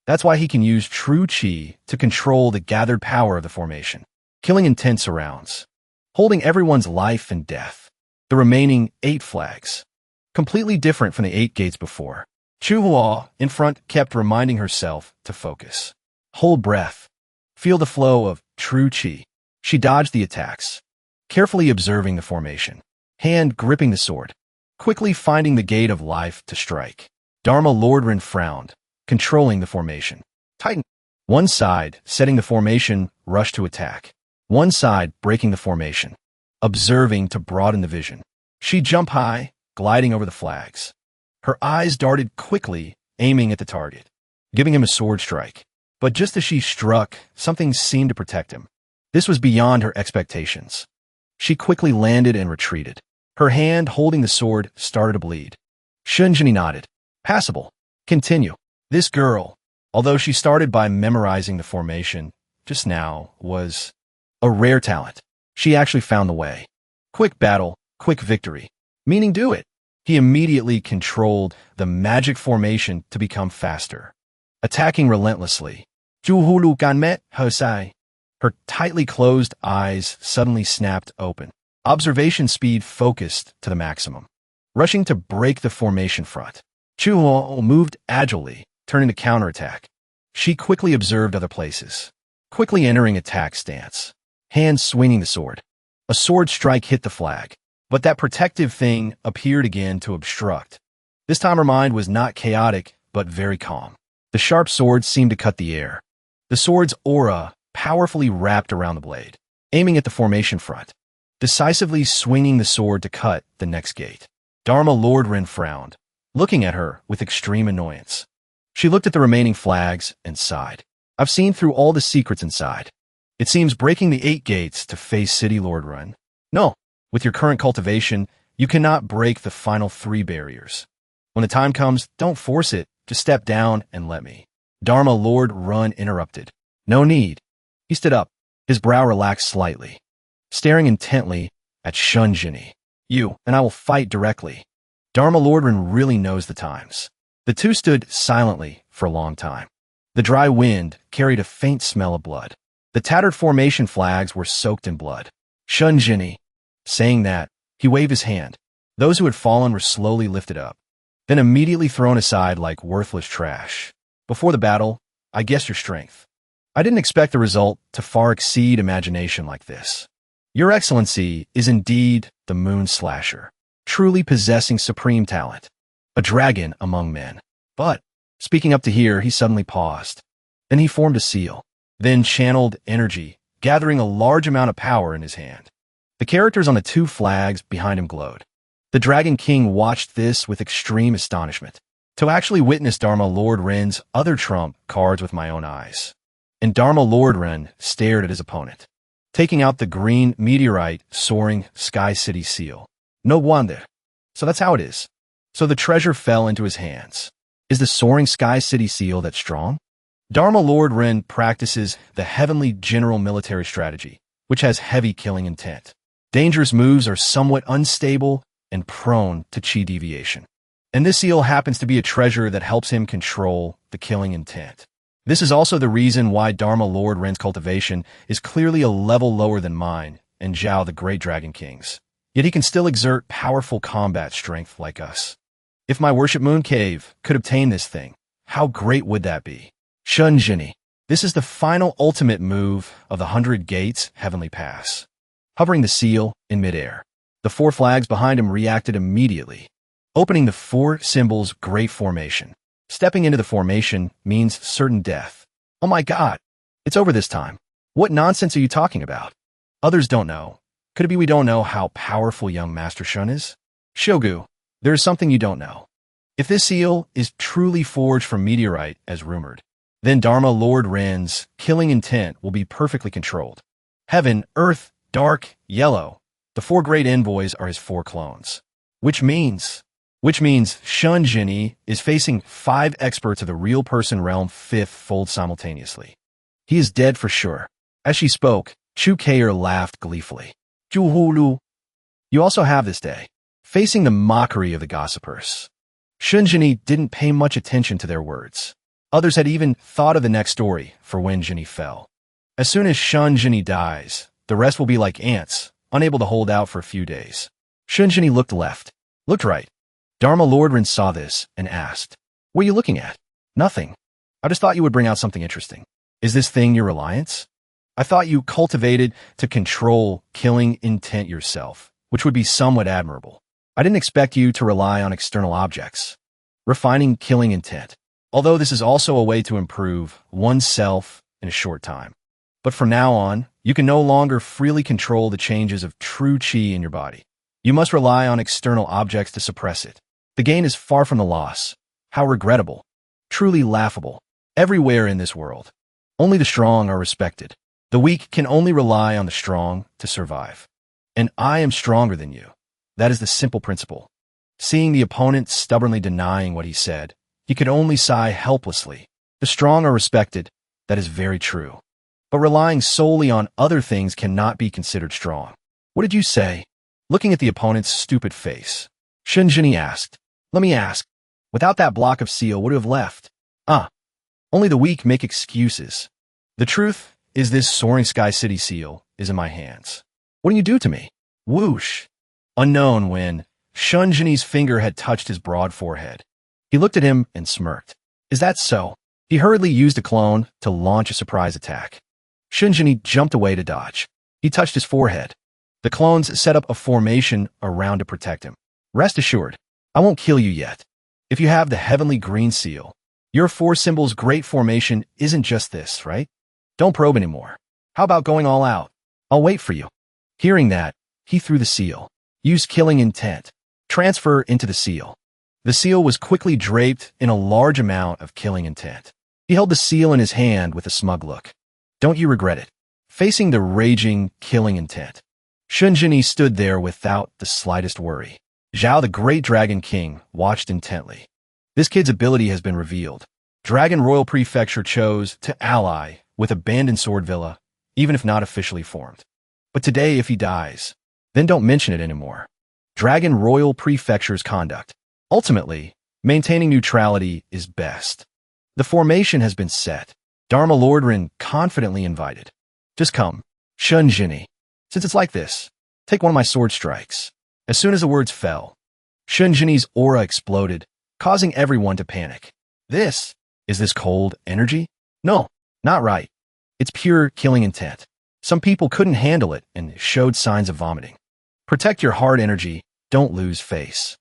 That's why he can use True Chi to control the gathered power of the formation. Killing intent surrounds, holding everyone's life and death. The remaining 8 flags, completely different from the 8 gates before. Chu Hua, in front, kept reminding herself to focus. Hold breath. Feel the flow of True Chi. She dodged the attacks, carefully observing the formation, hand gripping the sword, quickly finding the gate of life to strike. Dharma Lord Ren frowned, controlling the formation. Tighten. One side, setting the formation, rushed to attack. One side, breaking the formation, observing to broaden the vision. She jumped high, gliding over the flags. Her eyes darted quickly, aiming at the target, giving him a sword strike. But just as she struck, something seemed to protect him. This was beyond her expectations. She quickly landed and retreated. Her hand holding the sword started to bleed. Shunjini nodded. Passable. Continue. This girl, although she started by memorizing the formation, just now was a rare talent. She actually found the way. Quick battle, quick victory. Meaning do it. He immediately controlled the magic formation to become faster. Attacking relentlessly. Juhulu ganmet hosai. Her tightly closed eyes suddenly snapped open. Observation speed focused to the maximum. Rushing to break the formation front. Chuo moved agilely, turning to counterattack. She quickly observed other places. Quickly entering attack stance. Hands swinging the sword. A sword strike hit the flag. But that protective thing appeared again to obstruct. This time her mind was not chaotic, but very calm. The sharp sword seemed to cut the air. The sword's aura powerfully wrapped around the blade, aiming at the formation front, decisively swinging the sword to cut the next gate. Dharma Lord Ren frowned, looking at her with extreme annoyance. She looked at the remaining flags and sighed. I've seen through all the secrets inside. It seems breaking the 8 gates to face City Lord Ren. No, with your current cultivation, you cannot break the final 3 barriers. When the time comes, don't force it. Just step down and let me. Dharma Lord Run interrupted. No need. He stood up, his brow relaxed slightly, staring intently at Shunjini. You and I will fight directly. Dharma Lord Run really knows the times. The two stood silently for a long time. The dry wind carried a faint smell of blood. The tattered formation flags were soaked in blood. Shunjini. Saying that, he waved his hand. Those who had fallen were slowly lifted up, then immediately thrown aside like worthless trash. Before the battle, I guessed your strength. I didn't expect the result to far exceed imagination like this. Your Excellency is indeed the Moon Slasher, truly possessing supreme talent, a dragon among men. But, speaking up to here, he suddenly paused. Then he formed a seal, then channeled energy, gathering a large amount of power in his hand. The characters on the 2 flags behind him glowed. The Dragon King watched this with extreme astonishment. To actually witness Dharma Lord Ren's other trump cards with my own eyes. And Dharma Lord Ren stared at his opponent, taking out the green meteorite soaring Sky City seal. No wonder. So that's how it is. So the treasure fell into his hands. Is the soaring Sky City seal that strong? Dharma Lord Ren practices the heavenly general military strategy, which has heavy killing intent. Dangerous moves are somewhat unstable and prone to chi deviation. And this seal happens to be a treasure that helps him control the killing intent. This is also the reason why Dharma Lord Ren's cultivation is clearly a level lower than mine and Zhao the Great Dragon King's. Yet he can still exert powerful combat strength like us. If my worship Moon Cave could obtain this thing, how great would that be? Shunjini. This is the final ultimate move of the 100 Gates Heavenly Pass. Hovering the seal in midair, the 4 flags behind him reacted immediately, opening the 4 symbols Great Formation. Stepping into the formation means certain death. Oh my God, it's over this time. What nonsense are you talking about? Others don't know. Could it be we don't know how powerful young Master Shun is? Shogu, there is something you don't know. If this seal is truly forged from meteorite, as rumored, then Dharma Lord Ren's killing intent will be perfectly controlled. Heaven, Earth, Dark, Yellow. The 4 great envoys are his 4 clones. Which means Shunjini is facing 5 experts of the real person realm 5th fold simultaneously. He is dead for sure. As she spoke, Chu Kair laughed gleefully. Juhulu. You also have this day, facing the mockery of the gossipers. Shunjini didn't pay much attention to their words. Others had even thought of the next story for when Jinny fell. As soon as Shunjini dies, the rest will be like ants, unable to hold out for a few days. Shunjini looked left, looked right. Dharma Lord Ren saw this and asked, what are you looking at? Nothing. I just thought you would bring out something interesting. Is this thing your reliance? I thought you cultivated to control killing intent yourself, which would be somewhat admirable. I didn't expect you to rely on external objects. Refining killing intent. Although this is also a way to improve oneself in a short time. But from now on, you can no longer freely control the changes of true chi in your body. You must rely on external objects to suppress it. The gain is far from the loss. How regrettable. Truly laughable. Everywhere in this world, Only the strong are respected. The weak can only rely on the strong to survive. And I am stronger than you. That is the simple principle. Seeing the opponent stubbornly denying what he said, he could only sigh helplessly. The strong are respected. That is very true. But relying solely on other things cannot be considered strong. What did you say? Looking at the opponent's stupid face, Shunjini asked, let me ask, without that block of seal, would you have left? Only the weak make excuses. The truth is this soaring sky city seal is in my hands. What do you do to me? Whoosh. Unknown when Shunjini's finger had touched his broad forehead. He looked at him and smirked. Is that so? He hurriedly used a clone to launch a surprise attack. Shunjini jumped away to dodge. He touched his forehead. The clones set up a formation around to protect him. Rest assured, I won't kill you yet. If you have the heavenly green seal, your four symbols great formation isn't just this, right? Don't probe anymore. How about going all out? I'll wait for you. Hearing that, he threw the seal. Use killing intent. Transfer into the seal. The seal was quickly draped in a large amount of killing intent. He held the seal in his hand with a smug look. Don't you regret it? Facing the raging, killing intent, Shunjini stood there without the slightest worry. Zhao, the great Dragon King, watched intently. This kid's ability has been revealed. Dragon Royal Prefecture chose to ally with abandoned sword villa, even if not officially formed. But today, if he dies, then don't mention it anymore. Dragon Royal Prefecture's conduct. Ultimately, maintaining neutrality is best. The formation has been set. Dharma Lordran confidently invited. Just come, Shunjini. Since it's like this, take one of my sword strikes. As soon as the words fell, Shunjini's aura exploded, causing everyone to panic. Is this cold energy? No, not right. It's pure killing intent. Some people couldn't handle it and showed signs of vomiting. Protect your hard energy, don't lose face.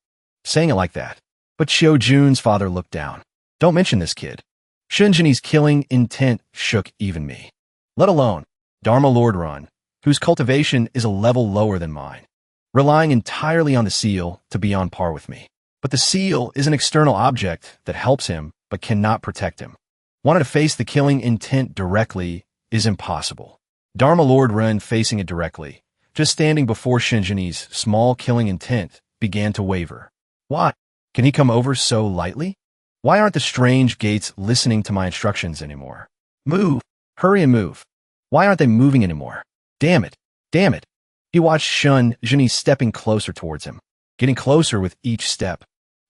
Saying it like that. But Xiao Jun's father looked down. Don't mention this kid. Shunjini's killing intent shook even me. Let alone Dharma Lordran, whose cultivation is a level lower than mine, relying entirely on the seal to be on par with me. But the seal is an external object that helps him but cannot protect him. Wanting to face the killing intent directly is impossible. Dharma Lordran facing it directly, just standing before Shunjini's small killing intent, began to waver. Why? Can he come over so lightly? Why aren't the strange gates listening to my instructions anymore? Move! Hurry and move! Why aren't they moving anymore? Damn it! Damn it! He watched Shunjini stepping closer towards him, getting closer with each step.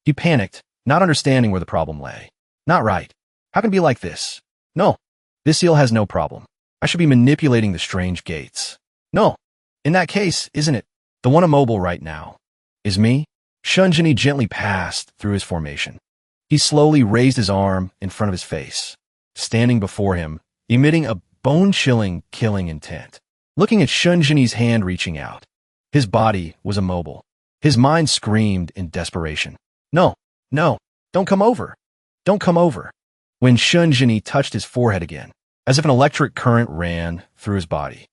He panicked, not understanding where the problem lay. Not right. How can it be like this? No. This seal has no problem. I should be manipulating the strange gates. No. In that case, isn't it? The one immobile right now is me? Shunjini gently passed through his formation. He slowly raised his arm in front of his face, standing before him, emitting a bone-chilling killing intent. Looking at Shunjini's hand reaching out. His body was immobile. His mind screamed in desperation. No, no, don't come over. Don't come over. When Shunjini touched his forehead again, as if an electric current ran through his body,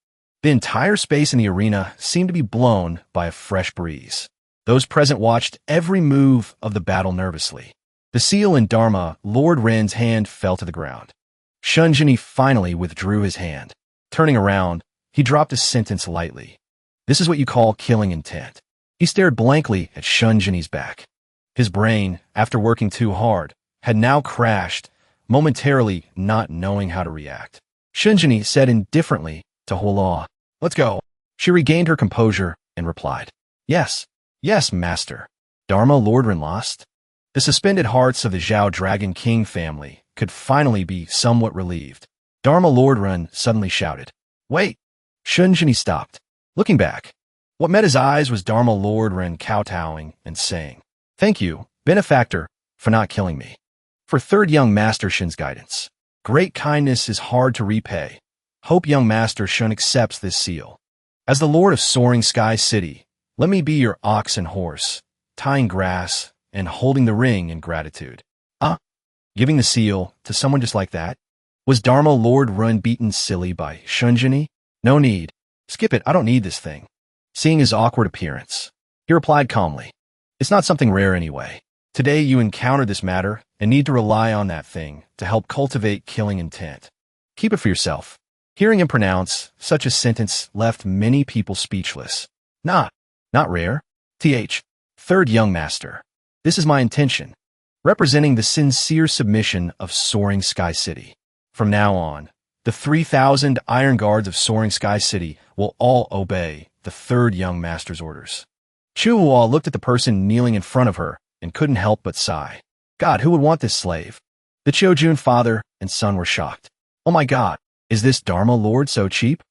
the entire space in the arena seemed to be blown by a fresh breeze. Those present watched every move of the battle nervously. The seal in Dharma Lordran's hand fell to the ground. Shunjini finally withdrew his hand. Turning around, he dropped a sentence lightly. This is what you call killing intent. He stared blankly at Shunjini's back. His brain, after working too hard, had now crashed, momentarily not knowing how to react. Shunjini said indifferently to Huala, "Let's go." She regained her composure and replied, "Yes, yes, master." Dharma Lordran lost? The suspended hearts of the Zhao Dragon King family could finally be somewhat relieved. Dharma Lordran suddenly shouted, "Wait!" Shunjini stopped. Looking back, what met his eyes was Dharma Lordran kowtowing and saying, "Thank you, benefactor, for not killing me. For third young master Shin's guidance. Great kindness is hard to repay. Hope young master Shun accepts this seal. As the lord of soaring sky city, let me be your ox and horse, tying grass and holding the ring in gratitude." Giving the seal to someone just like that? Was Dharma Lordran beaten silly by Shunjini? No need. Skip it, I don't need this thing. Seeing his awkward appearance, he replied calmly, "It's not something rare anyway. Today you encountered this matter and need to rely on that thing to help cultivate killing intent. Keep it for yourself. Hearing him pronounce such a sentence left many people speechless. Not rare. Third young master. This is my intention. Representing the sincere submission of Soaring Sky City. From now on, the 3,000 Iron Guards of Soaring Sky City will all obey the third young master's orders. Chuhua looked at the person kneeling in front of her and couldn't help but sigh. God, who would want this slave? The Chojun father and son were shocked. Oh my God, is this Dharma Lord so cheap?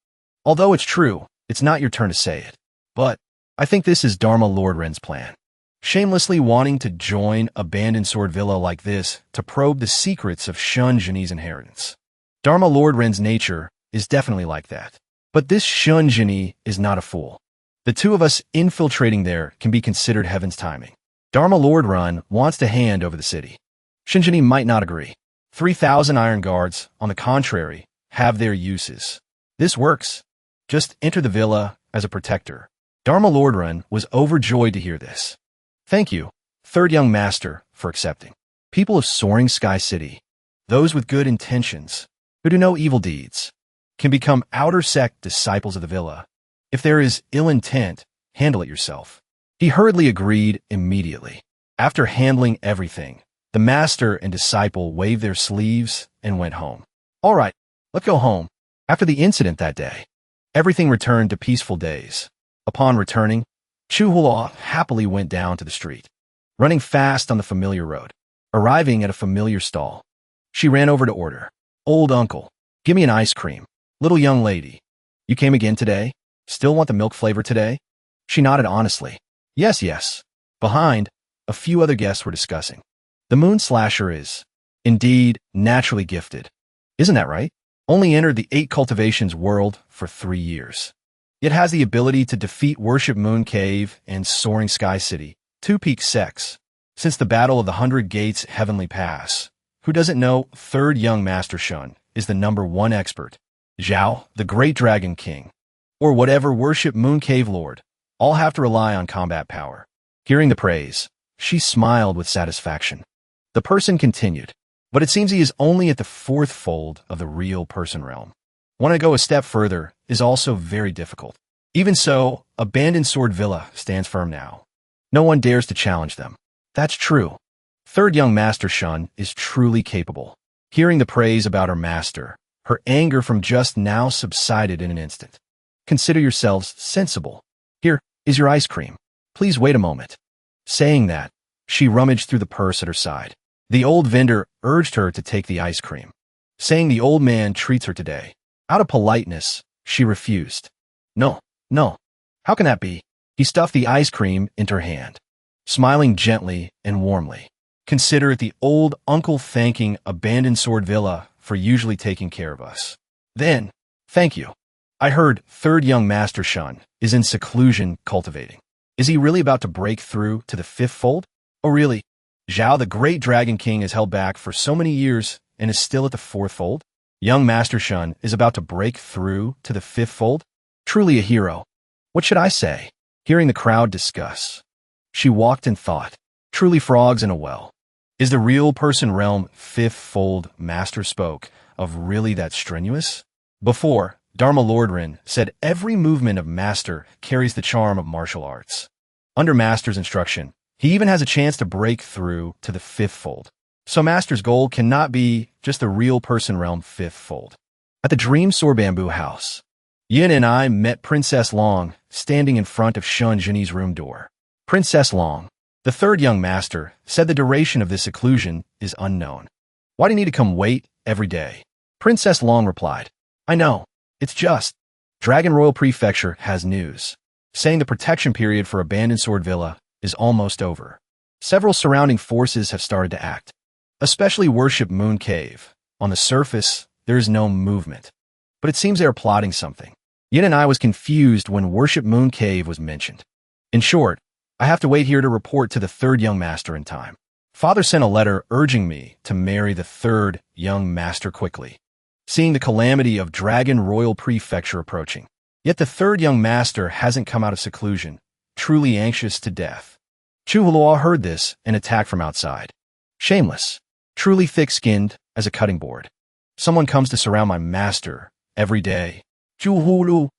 Although it's true, it's not your turn to say it. But I think this is Dharma Lord Ren's plan. Shamelessly wanting to join abandoned sword villa like this to probe the secrets of Shun Jin's inheritance. Dharma Lord Ren's nature is definitely like that. But this Shun Jin is not a fool. The two of us infiltrating there can be considered heaven's timing. Dharma Lord Ren wants to hand over the city. Shun Jin might not agree. 3,000 Iron Guards, on the contrary, have their uses. This works. Just enter the villa as a protector. Dharma Lord Ren was overjoyed to hear this. Thank you, third young master, for accepting. People of Soaring Sky City, those with good intentions, who do no evil deeds, can become outer sect disciples of the villa. If there is ill intent, handle it yourself. He hurriedly agreed immediately. After handling everything, the master and disciple waved their sleeves and went home. All right, let's go home. After the incident that day, everything returned to peaceful days. Upon returning, Chuhua happily went down to the street, running fast on the familiar road. Arriving at a familiar stall, she ran over to order. Old uncle, give me an ice cream. Little young lady, you came again today? Still want the milk flavor today? She nodded honestly. Yes. Behind, a few other guests were discussing. The moon slasher is, indeed, naturally gifted. Isn't that right? Only entered the 8 cultivations world for 3 years. Yet has the ability to defeat Worship Moon Cave and Soaring Sky City, 2 peak sects, since the Battle of the 100 Gates Heavenly Pass. Who doesn't know third young Master Shun is the #1 expert? Zhao, the Great Dragon King, or whatever Worship Moon Cave Lord, all have to rely on combat power. Hearing the praise, she smiled with satisfaction. The person continued, but it seems he is only at the 4th fold of the real person realm. Want to go a step further is also very difficult. Even so, Abandoned Sword Villa stands firm now. No one dares to challenge them. That's true. Third young Master Shun is truly capable. Hearing the praise about her master, her anger from just now subsided in an instant. Consider yourselves sensible. Here is your ice cream. Please wait a moment. Saying that, she rummaged through the purse at her side. The old vendor urged her to take the ice cream, saying the old man treats her today. Out of politeness, she refused. No. How can that be? He stuffed the ice cream into her hand, smiling gently and warmly. Consider it the old uncle thanking Abandoned Sword Villa for usually taking care of us. Then, thank you. I heard third young Master Shun is in seclusion cultivating. Is he really about to break through to the 5th fold? Oh really? Zhao the Great Dragon King is held back for so many years and is still at the 4th fold? Young Master Shun is about to break through to the 5th fold? Truly a hero. What should I say? Hearing the crowd discuss, she walked in thought. Truly frogs in a well. Is the real person realm 5th fold master spoke of really that strenuous? Before, Dharma Lord Ren said every movement of master carries the charm of martial arts. Under master's instruction, he even has a chance to break through to the 5th fold. So master's goal cannot be just the real person realm 5th fold. At the Dream Soar Bamboo House, Yin and I met Princess Long standing in front of Shun Jin's room door. Princess Long, the third young master, said the duration of this seclusion is unknown. Why do you need to come wait every day? Princess Long replied, I know, it's just. Dragon Royal Prefecture has news, saying the protection period for Abandoned Sword Villa is almost over. Several surrounding forces have started to act. Especially Worship Moon Cave. On the surface, there is no movement, but it seems they are plotting something. Yin and I was confused when Worship Moon Cave was mentioned. In short, I have to wait here to report to the third young master in time. Father sent a letter urging me to marry the third young master quickly, seeing the calamity of Dragon Royal Prefecture approaching. Yet the third young master hasn't come out of seclusion, truly anxious to death. Chuhua heard this and attacked from outside. Shameless. Truly thick-skinned as a cutting board. Someone comes to surround my master every day. Juhulu.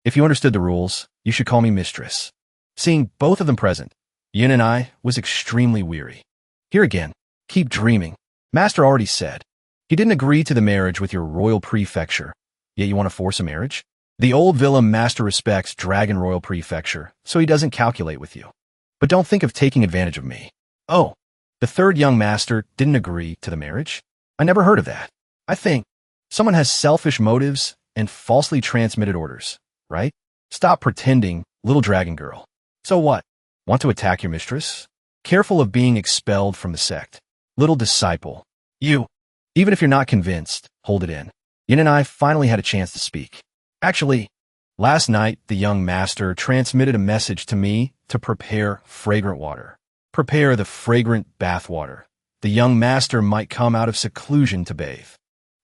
If you understood the rules, you should call me mistress. Seeing both of them present, Yin and I was extremely weary. Here again, keep dreaming. Master already said. He didn't agree to the marriage with your royal prefecture, yet you want to force a marriage? The old villain master respects Dragon Royal Prefecture, so he doesn't calculate with you. But don't think of taking advantage of me. Oh, the third young master didn't agree to the marriage? I never heard of that. I think someone has selfish motives and falsely transmitted orders, right? Stop pretending, little dragon girl. So what? Want to attack your mistress? Careful of being expelled from the sect. Little disciple. You. Even if you're not convinced, hold it in. Yin and I finally had a chance to speak. Actually, last night the young master transmitted a message to me to prepare fragrant water. Prepare the fragrant bath water. The young master might come out of seclusion to bathe.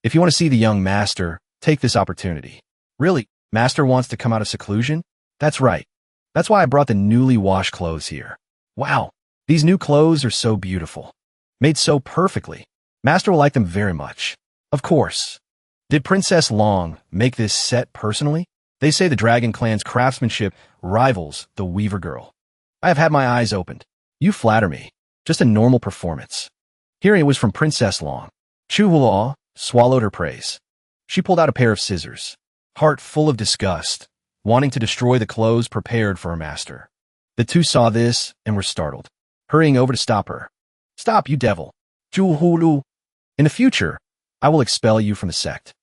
If you want to see the young master, take this opportunity. Really, master wants to come out of seclusion? That's right. That's why I brought the newly washed clothes here. Wow, these new clothes are so beautiful. Made so perfectly. Master will like them very much. Of course. Did Princess Long make this set personally? They say the Dragon Clan's craftsmanship rivals the Weaver Girl. I have had my eyes opened. You flatter me. Just a normal performance. Hearing it was from Princess Long. Chu Hua swallowed her praise. She pulled out a pair of scissors, heart full of disgust, wanting to destroy the clothes prepared for her master. The two saw this and were startled, hurrying over to stop her. Stop, you devil. Juhulu. In the future, I will expel you from the sect.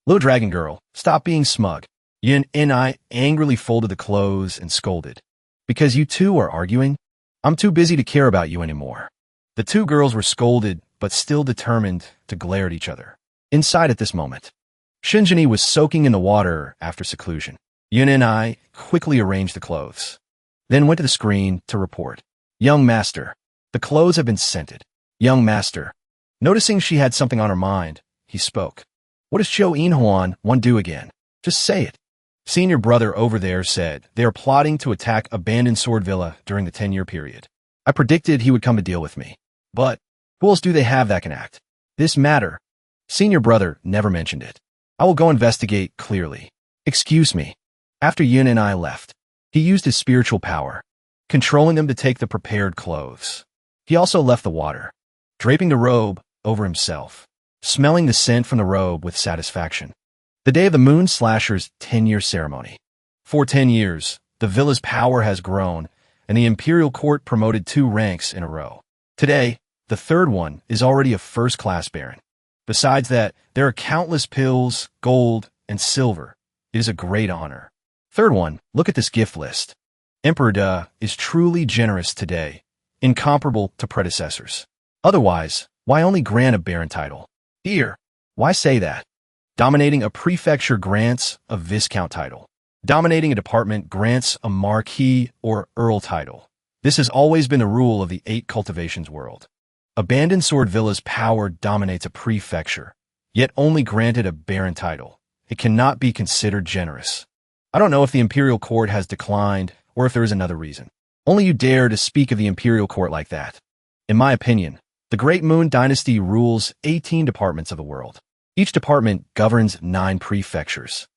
Little dragon girl, stop being smug. Yin and I angrily folded the clothes and scolded. Because you two are arguing? I'm too busy to care about you anymore. The two girls were scolded, but still determined to glare at each other. Inside at this moment, Shinjini was soaking in the water after seclusion. Yin and I quickly arranged the clothes, then went to the screen to report. Young master, the clothes have been scented. Young master. Noticing she had something on her mind, he spoke. What does Cho Inhuan want to do again? Just say it. Senior brother over there said they are plotting to attack abandoned sword villa during the 10-year period. I predicted he would come to deal with me. But who else do they have that can act? This matter. Senior brother never mentioned it. I will go investigate clearly. Excuse me. After Yin and I left, he used his spiritual power, controlling them to take the prepared clothes. He also left the water, draping the robe over himself, smelling the scent from the robe with satisfaction. The day of the Moon Slasher's 10-year ceremony. For 10 years, the villa's power has grown, and the Imperial Court promoted 2 ranks in a row. Today, the third one is already a first-class baron. Besides that, there are countless pills, gold, and silver. It is a great honor. Third one, look at this gift list. Emperor Da is truly generous today, incomparable to predecessors. Otherwise, why only grant a baron title? Here, why say that? Dominating a prefecture grants a viscount title. Dominating a department grants a marquis or earl title. This has always been the rule of the 8 cultivations world. Abandoned sword villa's power dominates a prefecture, yet only granted a baron title. It cannot be considered generous. I don't know if the Imperial Court has declined or if there is another reason. Only you dare to speak of the Imperial Court like that. In my opinion, the Great Moon Dynasty rules 18 departments of the world. Each department governs 9 prefectures.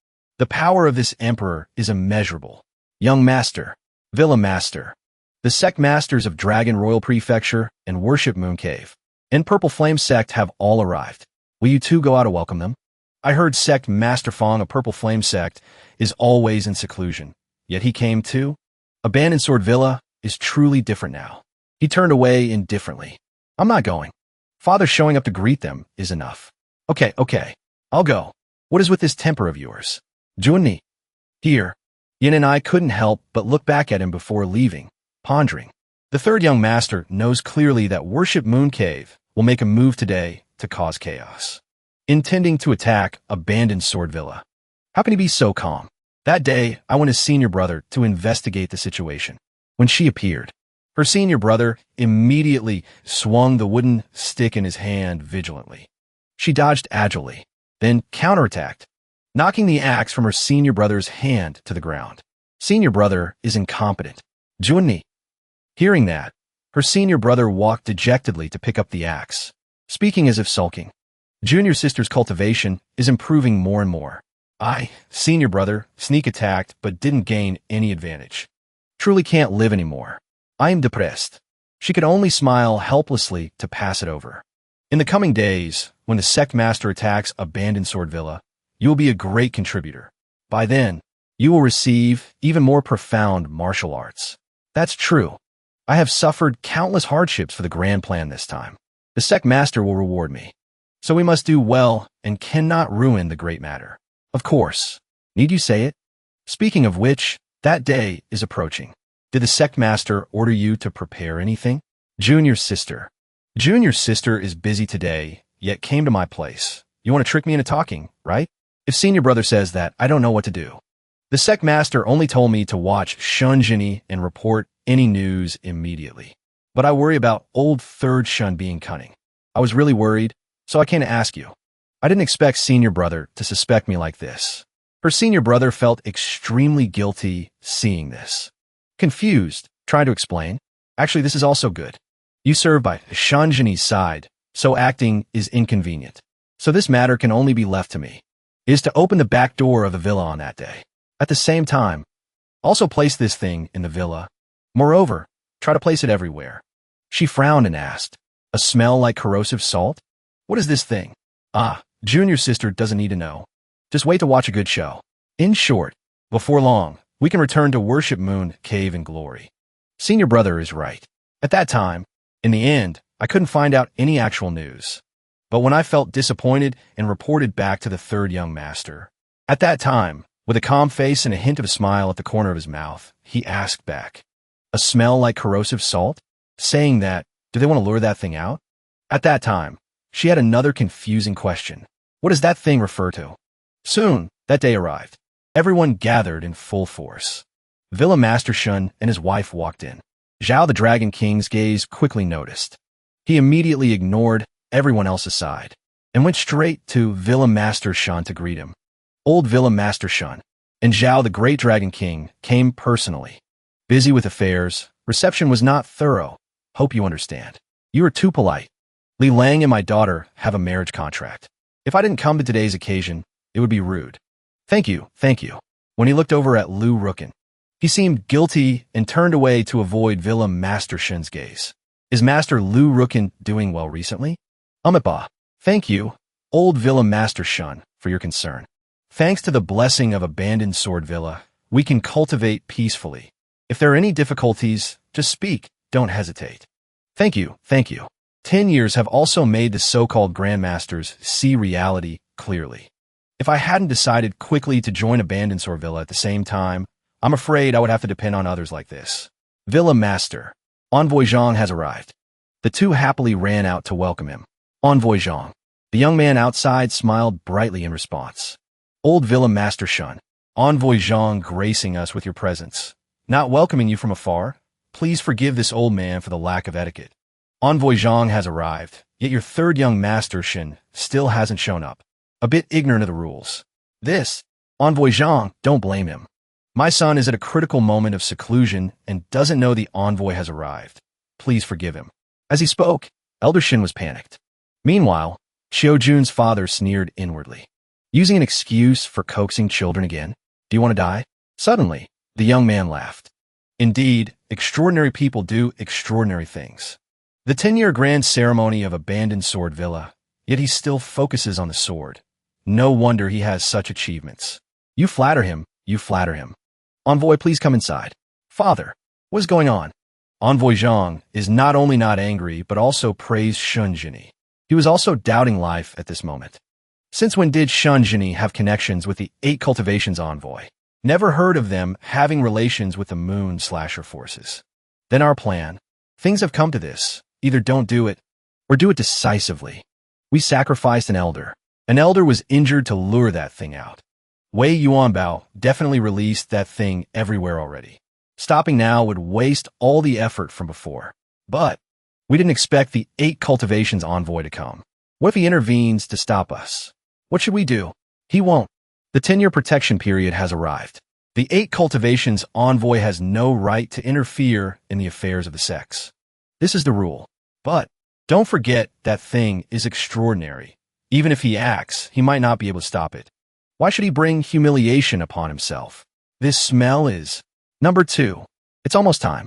The power of this emperor is immeasurable. Young Master, Villa Master, the sect masters of Dragon Royal Prefecture and Worship Moon Cave, and Purple Flame Sect have all arrived. Will you two go out to welcome them? I heard Sect Master Fong of Purple Flame Sect is always in seclusion, yet he came too. Abandoned Sword Villa is truly different now. He turned away indifferently. I'm not going. Father showing up to greet them is enough. Okay, I'll go. What is with this temper of yours? Junni. Here. Yin and I couldn't help but look back at him before leaving, pondering. The third young master knows clearly that Worship Moon Cave will make a move today to cause chaos, intending to attack abandoned Sword Villa. How can he be so calm? That day, I went as senior brother to investigate the situation. When she appeared, her senior brother immediately swung the wooden stick in his hand vigilantly. She dodged agilely, then counterattacked, knocking the axe from her senior brother's hand to the ground. Senior brother is incompetent. Junni. Hearing that, her senior brother walked dejectedly to pick up the axe, speaking as if sulking. Junior sister's cultivation is improving more and more. Senior brother, sneak attacked but didn't gain any advantage. Truly can't live anymore. I am depressed. She could only smile helplessly to pass it over. In the coming days, when the sect master attacks Abandoned Sword Villa, you will be a great contributor. By then, you will receive even more profound martial arts. That's true. I have suffered countless hardships for the grand plan this time. The sect master will reward me. So we must do well and cannot ruin the great matter. Of course. Need you say it? Speaking of which, that day is approaching. Did the sect master order you to prepare anything? Junior sister. Junior sister is busy today, yet came to my place. You want to trick me into talking, right? If senior brother says that, I don't know what to do. The sect master only told me to watch Shunjini and report any news immediately. But I worry about old third Shun being cunning. I was really worried, so I came to ask you. I didn't expect senior brother to suspect me like this. Her senior brother felt extremely guilty seeing this. Confused, trying to explain. Actually, this is also good. You serve by Shunjini's side, so acting is inconvenient. So this matter can only be left to me. Is to open the back door of the villa on that day. At the same time, also place this thing in the villa. Moreover, try to place it everywhere. She frowned and asked, a smell like corrosive salt? What is this thing? Junior sister doesn't need to know. Just wait to watch a good show. In short, before long, we can return to worship Moon Cave in glory. Senior brother is right. At that time, in the end, I couldn't find out any actual news. But when I felt disappointed and reported back to the third young master, at that time, with a calm face and a hint of a smile at the corner of his mouth, he asked back, a smell like corrosive salt? Saying that, do they want to lure that thing out? At that time, she had another confusing question. What does that thing refer to? Soon, that day arrived. Everyone gathered in full force. Villa Master Shun and his wife walked in. Zhao the Dragon King's gaze quickly noticed. He immediately ignored everyone else aside and went straight to Villa Master Shun to greet him. Old Villa Master Shun and Zhao the Great Dragon King came personally. Busy with affairs, reception was not thorough. Hope you understand. You are too polite. Li Lang and my daughter have a marriage contract. If I didn't come to today's occasion, it would be rude. Thank you, thank you. When he looked over at Lu Rukin, he seemed guilty and turned away to avoid Villa Master Shun's gaze. Is Master Lu Rukin doing well recently? Amipa, thank you, old Villa Master Shun, for your concern. Thanks to the blessing of Abandoned Sword Villa, we can cultivate peacefully. If there are any difficulties, just speak, don't hesitate. Thank you, thank you. 10 years have also made the so-called grandmasters see reality clearly. If I hadn't decided quickly to join Abandoned Sword Villa at the same time, I'm afraid I would have to depend on others like this. Villa Master. Envoy Zhang has arrived. The two happily ran out to welcome him. Envoy Zhang. The young man outside smiled brightly in response. Old Villa Master Shun. Envoy Zhang gracing us with your presence. Not welcoming you from afar. Please forgive this old man for the lack of etiquette. Envoy Zhang has arrived, yet your third young master Shin still hasn't shown up. A bit ignorant of the rules. This, Envoy Zhang, don't blame him. My son is at a critical moment of seclusion and doesn't know the envoy has arrived. Please forgive him. As he spoke, Elder Shin was panicked. Meanwhile, Xiujun's father sneered inwardly. Using an excuse for coaxing children again. Do you want to die? Suddenly, the young man laughed. Indeed, extraordinary people do extraordinary things. The 10-year grand ceremony of Abandoned Sword Villa, yet he still focuses on the sword. No wonder he has such achievements. You flatter him, you flatter him. Envoy, please come inside. Father, what is going on? Envoy Zhang is not only not angry, but also praised Shunjini. He was also doubting life at this moment. Since when did Shunjini have connections with the 8 cultivations envoy? Never heard of them having relations with the moon slasher forces. Then our plan. Things have come to this. Either don't do it, or do it decisively. We sacrificed an elder. An elder was injured to lure that thing out. Wei Yuanbao definitely released that thing everywhere already. Stopping now would waste all the effort from before. But we didn't expect the 8 cultivations envoy to come. What if he intervenes to stop us? What should we do? He won't. The 10-year protection period has arrived. The 8 cultivations envoy has no right to interfere in the affairs of the sects. This is the rule. But don't forget that thing is extraordinary. Even if he acts, he might not be able to stop it. Why should he bring humiliation upon himself? This smell is... Number 2. It's almost time.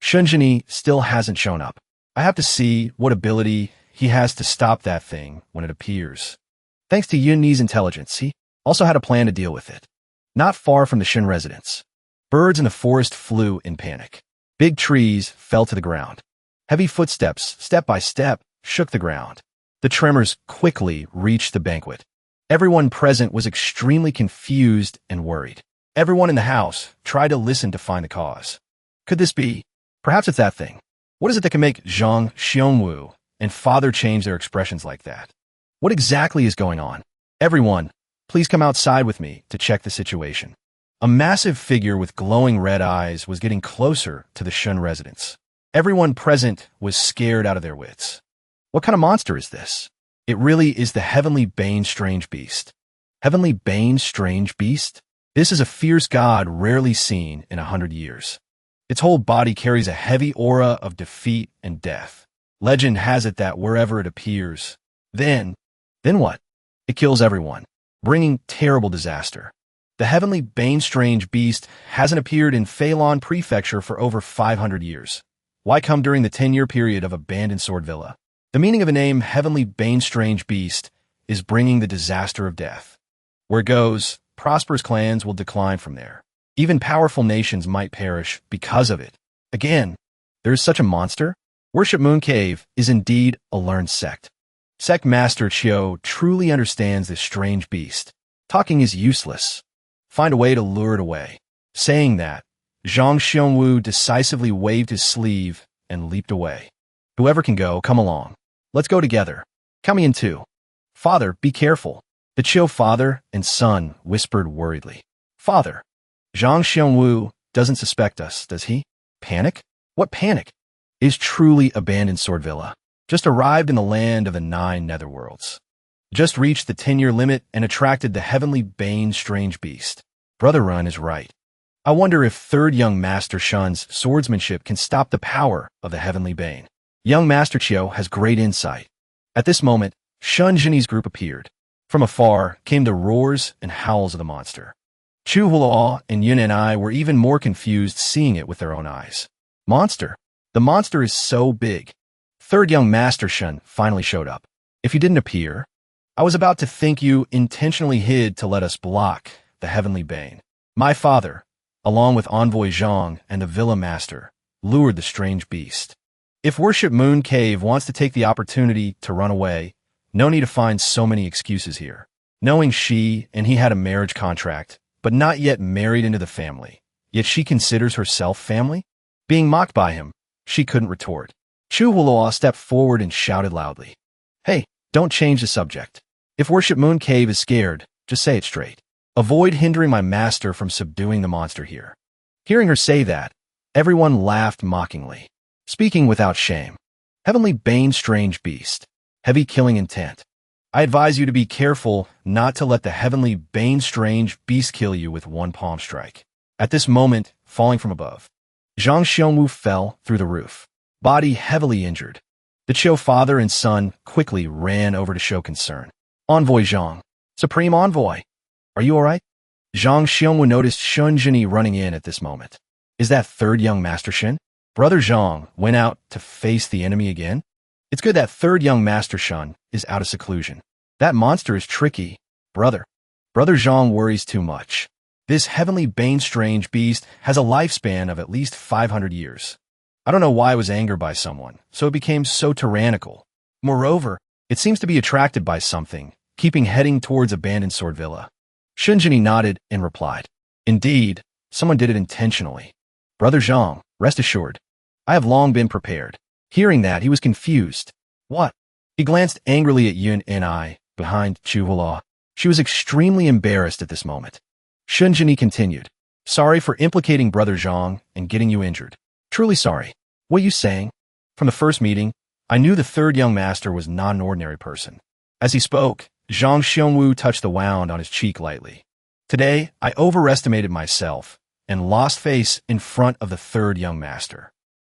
Shunjini still hasn't shown up. I have to see what ability he has to stop that thing when it appears. Thanks to Yunni's intelligence, he also had a plan to deal with it. Not far from the Shin residence, birds in the forest flew in panic. Big trees fell to the ground. Heavy footsteps, step by step, shook the ground. The tremors quickly reached the banquet. Everyone present was extremely confused and worried. Everyone in the house tried to listen to find the cause. Could this be? Perhaps it's that thing. What is it that can make Zhang Xiongwu and father change their expressions like that? What exactly is going on? Everyone, please come outside with me to check the situation. A massive figure with glowing red eyes was getting closer to the Shun residence. Everyone present was scared out of their wits. What kind of monster is this? It really is the Heavenly Bane Strange Beast. Heavenly Bane Strange Beast? This is a fierce god rarely seen in 100 years. Its whole body carries a heavy aura of defeat and death. Legend has it that wherever it appears, then what? It kills everyone, bringing terrible disaster. The Heavenly Bane Strange Beast hasn't appeared in Phelan Prefecture for over 500 years. Why come during the 10-year period of abandoned Sword Villa? The meaning of the name Heavenly Bane Strange Beast is bringing the disaster of death. Where it goes, prosperous clans will decline from there. Even powerful nations might perish because of it. Again, there is such a monster? Worship Moon Cave is indeed a learned sect. Sect Master Chiu truly understands this strange beast. Talking is useless. Find a way to lure it away. Saying that, Zhang Xiongwu decisively waved his sleeve and leaped away. Whoever can go, come along. Let's go together. Count me in too. Father, be careful. The Chiu father and son whispered worriedly. Father, Zhang Xiongwu doesn't suspect us, does he? Panic? What panic? It is truly abandoned Sword Villa. Just arrived in the land of the 9 netherworlds. Just reached the 10-year limit and attracted the Heavenly Bane Strange Beast. Brother Run is right. I wonder if third young Master Shun's swordsmanship can stop the power of the Heavenly Bane. Young Master Chiu has great insight. At this moment, Shun Jinni's group appeared. From afar came the roars and howls of the monster. Chu Hulao and Yun and I were even more confused seeing it with their own eyes. Monster? The monster is so big. Third young Master Shun finally showed up. If you didn't appear, I was about to think you intentionally hid to let us block the Heavenly Bane. My father, along with Envoy Zhang and the Villa Master, lured the strange beast. If Worship Moon Cave wants to take the opportunity to run away, no need to find so many excuses here. Knowing she and he had a marriage contract, but not yet married into the family, yet she considers herself family? Being mocked by him, she couldn't retort. Chu Hulao stepped forward and shouted loudly. Hey, don't change the subject. If Worship Moon Cave is scared, just say it straight. Avoid hindering my master from subduing the monster here. Hearing her say that, everyone laughed mockingly. Speaking without shame. Heavenly Bane Strange Beast. Heavy killing intent. I advise you to be careful not to let the Heavenly Bane Strange Beast kill you with one palm strike. At this moment, falling from above, Zhang Xiongwu fell through the roof, body heavily injured. The Chiu father and son quickly ran over to show concern. Envoy Zhang. Supreme Envoy. Are you all right? Zhang Xiongwu noticed Shun Jinni running in at this moment. Is that third young Master Shin? Brother Zhang went out to face the enemy again? It's good that third young Master Shun is out of seclusion. That monster is tricky. Brother Zhang worries too much. This Heavenly Bane Strange Beast has a lifespan of at least 500 years. I don't know why it was angered by someone, so it became so tyrannical. Moreover, it seems to be attracted by something, keeping heading towards abandoned Sword Villa. Shunjini nodded and replied, Indeed, someone did it intentionally. Brother Zhang, rest assured, I have long been prepared. Hearing that, he was confused. What? He glanced angrily at Yun and I, behind Chu Hulao. She was extremely embarrassed at this moment. Shunjini continued, Sorry for implicating Brother Zhang and getting you injured. Truly sorry. What are you saying? From the first meeting, I knew the third young master was not an ordinary person. As he spoke, Zhang Xiongwu touched the wound on his cheek lightly. Today, I overestimated myself and lost face in front of the third young master.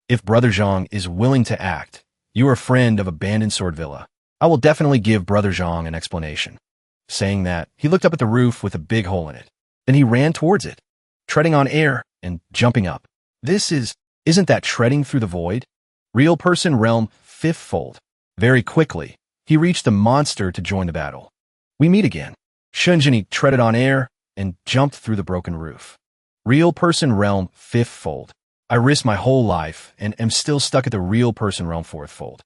If Brother Zhang is willing to act, you are a friend of abandoned Sword Villa. I will definitely give Brother Zhang an explanation. Saying that, he looked up at the roof with a big hole in it. Then he ran towards it, treading on air and jumping up. Isn't that treading through the void? Real person realm fifth fold. Very quickly, he reached the monster to join the battle. We meet again. Shunjini treaded on air and jumped through the broken roof. Real person realm fifth fold. I risked my whole life and am still stuck at the real person realm fourth fold.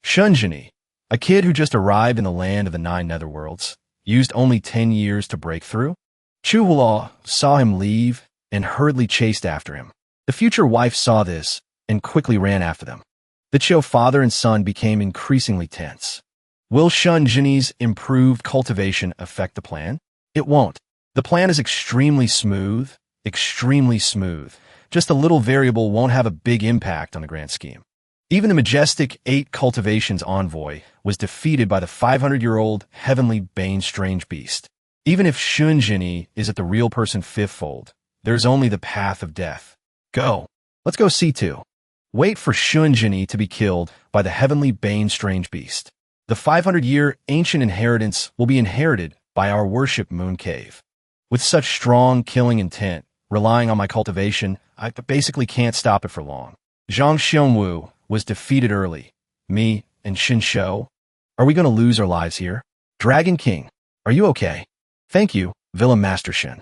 Shunjini, a kid who just arrived in the land of the 9 netherworlds, used only 10 years to break through. Chuhua saw him leave and hurriedly chased after him. The future wife saw this and quickly ran after them. The Cho father and son became increasingly tense. Will Shunjini's improved cultivation affect the plan? It won't. The plan is extremely smooth. Just a little variable won't have a big impact on the grand scheme. Even the majestic 8 cultivations envoy was defeated by the 500-year-old heavenly bane strange beast. Even if Shunjini is at the real person fifth fold, there's only the path of death. Go. Let's go C2. Wait for Shunjini to be killed by the heavenly bane strange beast. The 500-year ancient inheritance will be inherited by our worship moon cave. With such strong killing intent, relying on my cultivation, I basically can't stop it for long. Zhang Xiongwu was defeated early. Me and Xin Shou? Are we going to lose our lives here? Dragon King, are you okay? Thank you, Villain Master Shen.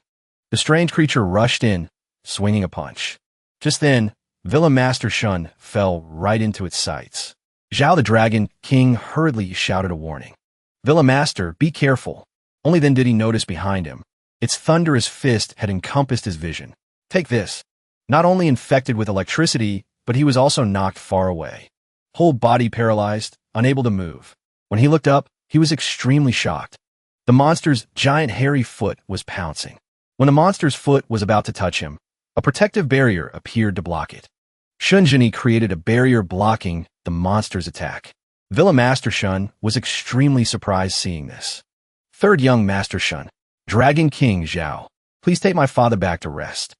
The strange creature rushed in, swinging a punch. Just then, Villain Master Shen fell right into its sights. Zhao the Dragon King hurriedly shouted a warning. Villain Master, be careful. Only then did he notice behind him. Its thunderous fist had encompassed his vision. Take this. Not only infected with electricity, but he was also knocked far away. Whole body paralyzed, unable to move. When he looked up, he was extremely shocked. The monster's giant hairy foot was pouncing. When the monster's foot was about to touch him, a protective barrier appeared to block it. Shunjini created a barrier blocking the monster's attack. Villa Master Shun was extremely surprised seeing this. Third young Master Shun, Dragon King Zhao, please take my father back to rest.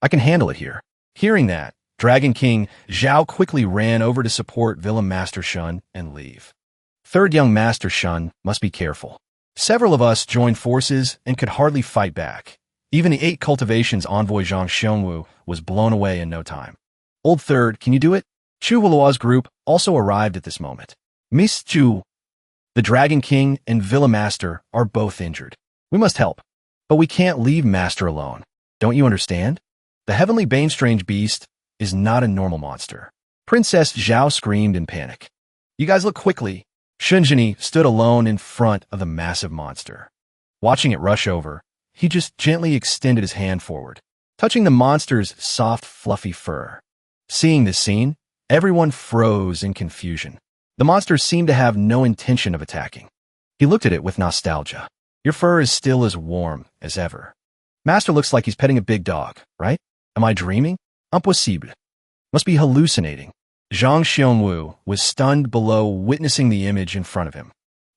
I can handle it here. Hearing that, Dragon King Zhao quickly ran over to support Villa Master Shun and leave. Third young Master Shun must be careful. Several of us joined forces and could hardly fight back. Even the 8 cultivations envoy Zhang Xiongwu was blown away in no time. Old Third, can you do it? Chu Hua's group also arrived at this moment. Miss Chu, the Dragon King and Villa Master are both injured. We must help. But we can't leave Master alone. Don't you understand? The heavenly bane strange beast is not a normal monster. Princess Zhao screamed in panic. You guys look quickly. Shunjini stood alone in front of the massive monster. Watching it rush over, he just gently extended his hand forward, touching the monster's soft, fluffy fur. Seeing this scene, everyone froze in confusion. The monster seemed to have no intention of attacking. He looked at it with nostalgia. Your fur is still as warm as ever. Master looks like he's petting a big dog, right? Am I dreaming? Impossible. Must be hallucinating. Zhang Xiongwu was stunned below witnessing the image in front of him.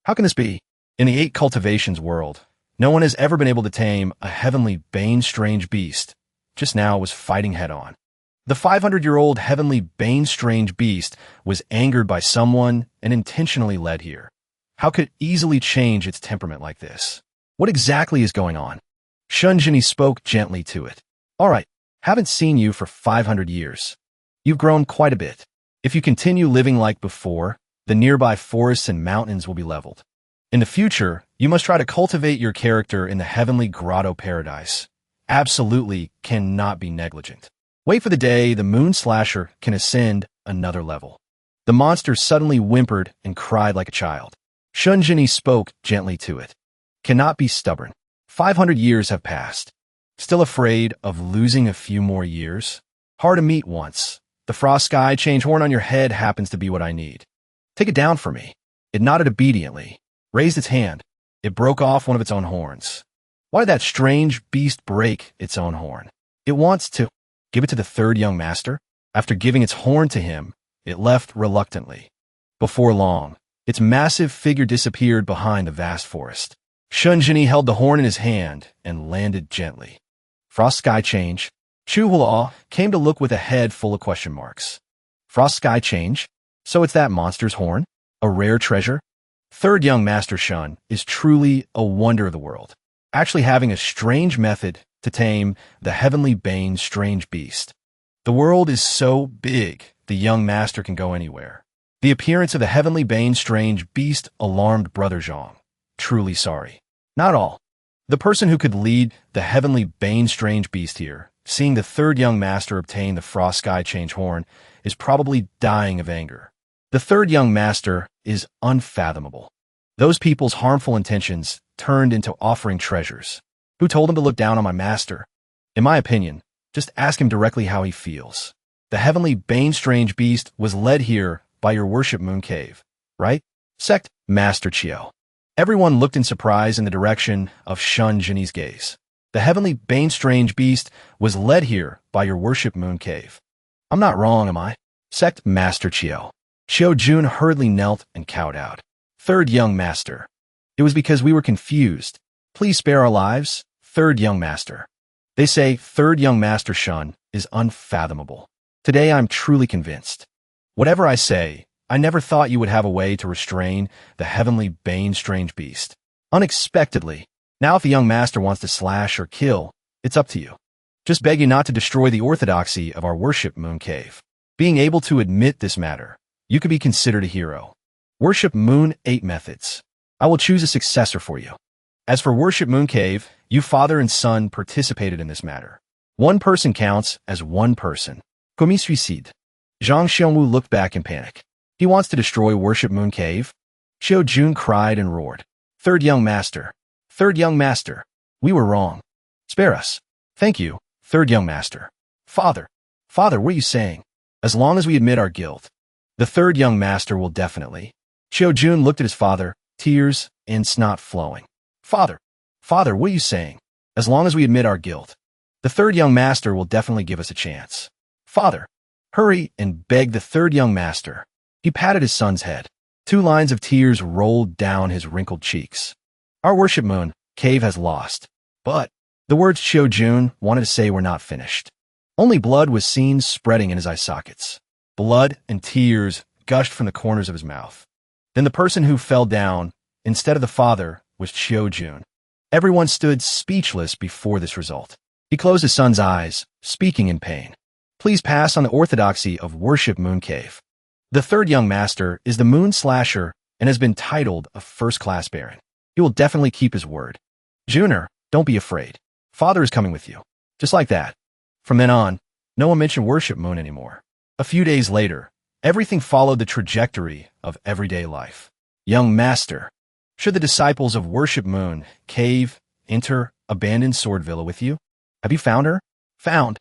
How can this be? In the 8 cultivations world, no one has ever been able to tame a heavenly bane strange beast. Just now was fighting head-on. The 500-year-old heavenly bane strange beast was angered by someone and intentionally led here. How could it easily change its temperament like this? What exactly is going on? Shunjini spoke gently to it. All right, haven't seen you for 500 years. You've grown quite a bit. If you continue living like before, the nearby forests and mountains will be leveled. In the future, you must try to cultivate your character in the heavenly grotto paradise. Absolutely cannot be negligent. Wait for the day the moon slasher can ascend another level. The monster suddenly whimpered and cried like a child. Shunjini spoke gently to it. Cannot be stubborn. 500 years have passed. Still afraid of losing a few more years? Hard to meet once. The frost sky change horn on your head happens to be what I need. Take it down for me. It nodded obediently, raised its hand. It broke off one of its own horns. Why did that strange beast break its own horn? It wants to give it to the third young master. After giving its horn to him, it left reluctantly. Before long, its massive figure disappeared behind the vast forest. Shunjini held the horn in his hand and landed gently. Frost sky change. Chu Hua came to look with a head full of question marks. Frost sky change? So it's that monster's horn? A rare treasure? Third young master Shun is truly a wonder of the world, actually having a strange method to tame the heavenly bane strange beast. The world is so big, the young master can go anywhere. The appearance of the heavenly bane strange beast alarmed Brother Zhang. Truly sorry. Not all. The person who could lead the heavenly bane strange beast here, seeing the third young master obtain the frost sky change horn, is probably dying of anger. The third young master is unfathomable. Those people's harmful intentions turned into offering treasures. Who told him to look down on my master? In my opinion, just ask him directly how he feels. The heavenly bane strange beast was led here by your worship Moon Cave, right? Sect Master Chiao. Everyone looked in surprise in the direction of Shun Jin's gaze. The heavenly bane strange beast was led here by your worship Moon Cave. I'm not wrong, am I? Sect Master Chiao. Chiao Jun hurriedly knelt and cowed out. Third young master. It was because we were confused. Please spare our lives, third young master. They say third young master Shun is unfathomable. Today I'm truly convinced. Whatever I say, I never thought you would have a way to restrain the heavenly bane strange beast. Unexpectedly. Now if the young master wants to slash or kill, it's up to you. Just beg you not to destroy the orthodoxy of our worship Moon Cave. Being able to admit this matter, you could be considered a hero. Worship Moon 8 methods. I will choose a successor for you. As for worship Moon Cave, you father and son participated in this matter. One person counts as one person. Commis suicide. Zhang Xiongwu looked back in panic. He wants to destroy worship Moon Cave? Xiao Jun cried and roared. Third young master. Third young master. We were wrong. Spare us. Thank you, third young master. Father. Father, what are you saying? As long as we admit our guilt, the third young master will definitely. Xiao Jun looked at his father, tears and snot flowing. Father. Father, what are you saying? As long as we admit our guilt, the third young master will definitely give us a chance. Father. Hurry and beg the third young master. He patted his son's head. 2 lines of tears rolled down his wrinkled cheeks. Our worship Moon Cave has lost. But the words Xiao Jun wanted to say were not finished. Only blood was seen spreading in his eye sockets. Blood and tears gushed from the corners of his mouth. Then the person who fell down, instead of the father, was Xiao Jun. Everyone stood speechless before this result. He closed his son's eyes, speaking in pain. Please pass on the orthodoxy of worship Moon Cave. The third young master is the Moon Slasher and has been titled a first-class baron. He will definitely keep his word. Juner, don't be afraid. Father is coming with you. Just like that. From then on, no one mentioned worship Moon anymore. A few days later, everything followed the trajectory of everyday life. Young master, should the disciples of worship Moon Cave enter abandoned sword villa with you? Have you found her? Found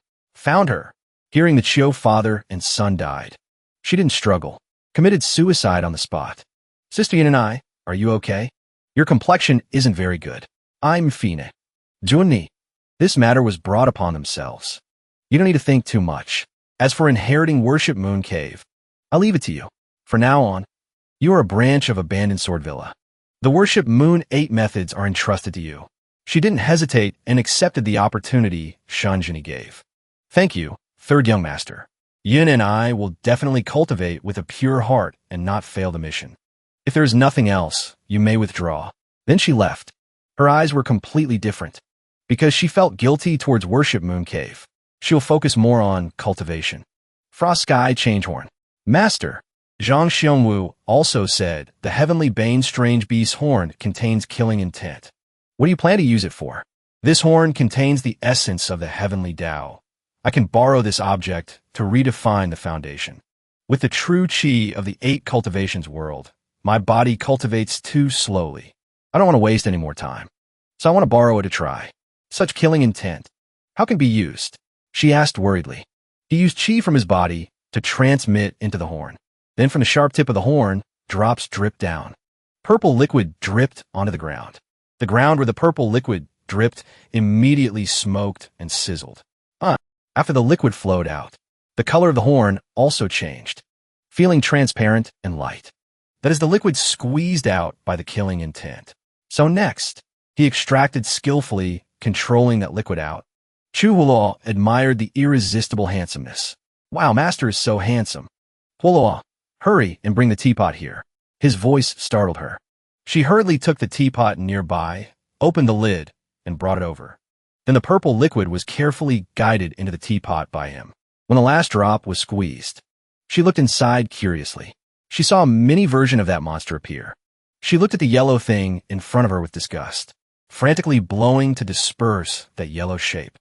her. Hearing that Chiao father and son died. She didn't struggle. Committed suicide on the spot. Sister Yin and I, are you okay? Your complexion isn't very good. I'm Fine. Junni. This matter was brought upon themselves. You don't need to think too much. As for inheriting worship Moon Cave, I'll leave it to you. For now on, you are a branch of abandoned sword villa. The worship Moon 8 methods are entrusted to you. She didn't hesitate and accepted the opportunity Shanjini gave. Thank you, third young master. Yin and I will definitely cultivate with a pure heart and not fail the mission. If there is nothing else, you may withdraw. Then she left. Her eyes were completely different. Because she felt guilty towards worship Moon Cave, she'll focus more on cultivation. Frost Sky Changehorn. Master. Zhang Xiongwu also said the heavenly bane strange beast horn contains killing intent. What do you plan to use it for? This horn contains the essence of the heavenly Tao. I can borrow this object to redefine the foundation. With the true chi of the 8 cultivations world, my body cultivates too slowly. I don't want to waste any more time. So I want to borrow it to try. Such killing intent. How can it be used? She asked worriedly. He used chi from his body to transmit into the horn. Then from the sharp tip of the horn, drops dripped down. Purple liquid dripped onto the ground. The ground where the purple liquid dripped immediately smoked and sizzled. After the liquid flowed out, the color of the horn also changed, feeling transparent and light. That is the liquid squeezed out by the killing intent. So next, he extracted skillfully, controlling that liquid out. Chu Huo admired the irresistible handsomeness. Wow, master is so handsome. Huo, hurry and bring the teapot here. His voice startled her. She hurriedly took the teapot nearby, opened the lid, and brought it over. Then the purple liquid was carefully guided into the teapot by him. When the last drop was squeezed, she looked inside curiously. She saw a mini version of that monster appear. She looked at the yellow thing in front of her with disgust, frantically blowing to disperse that yellow shape.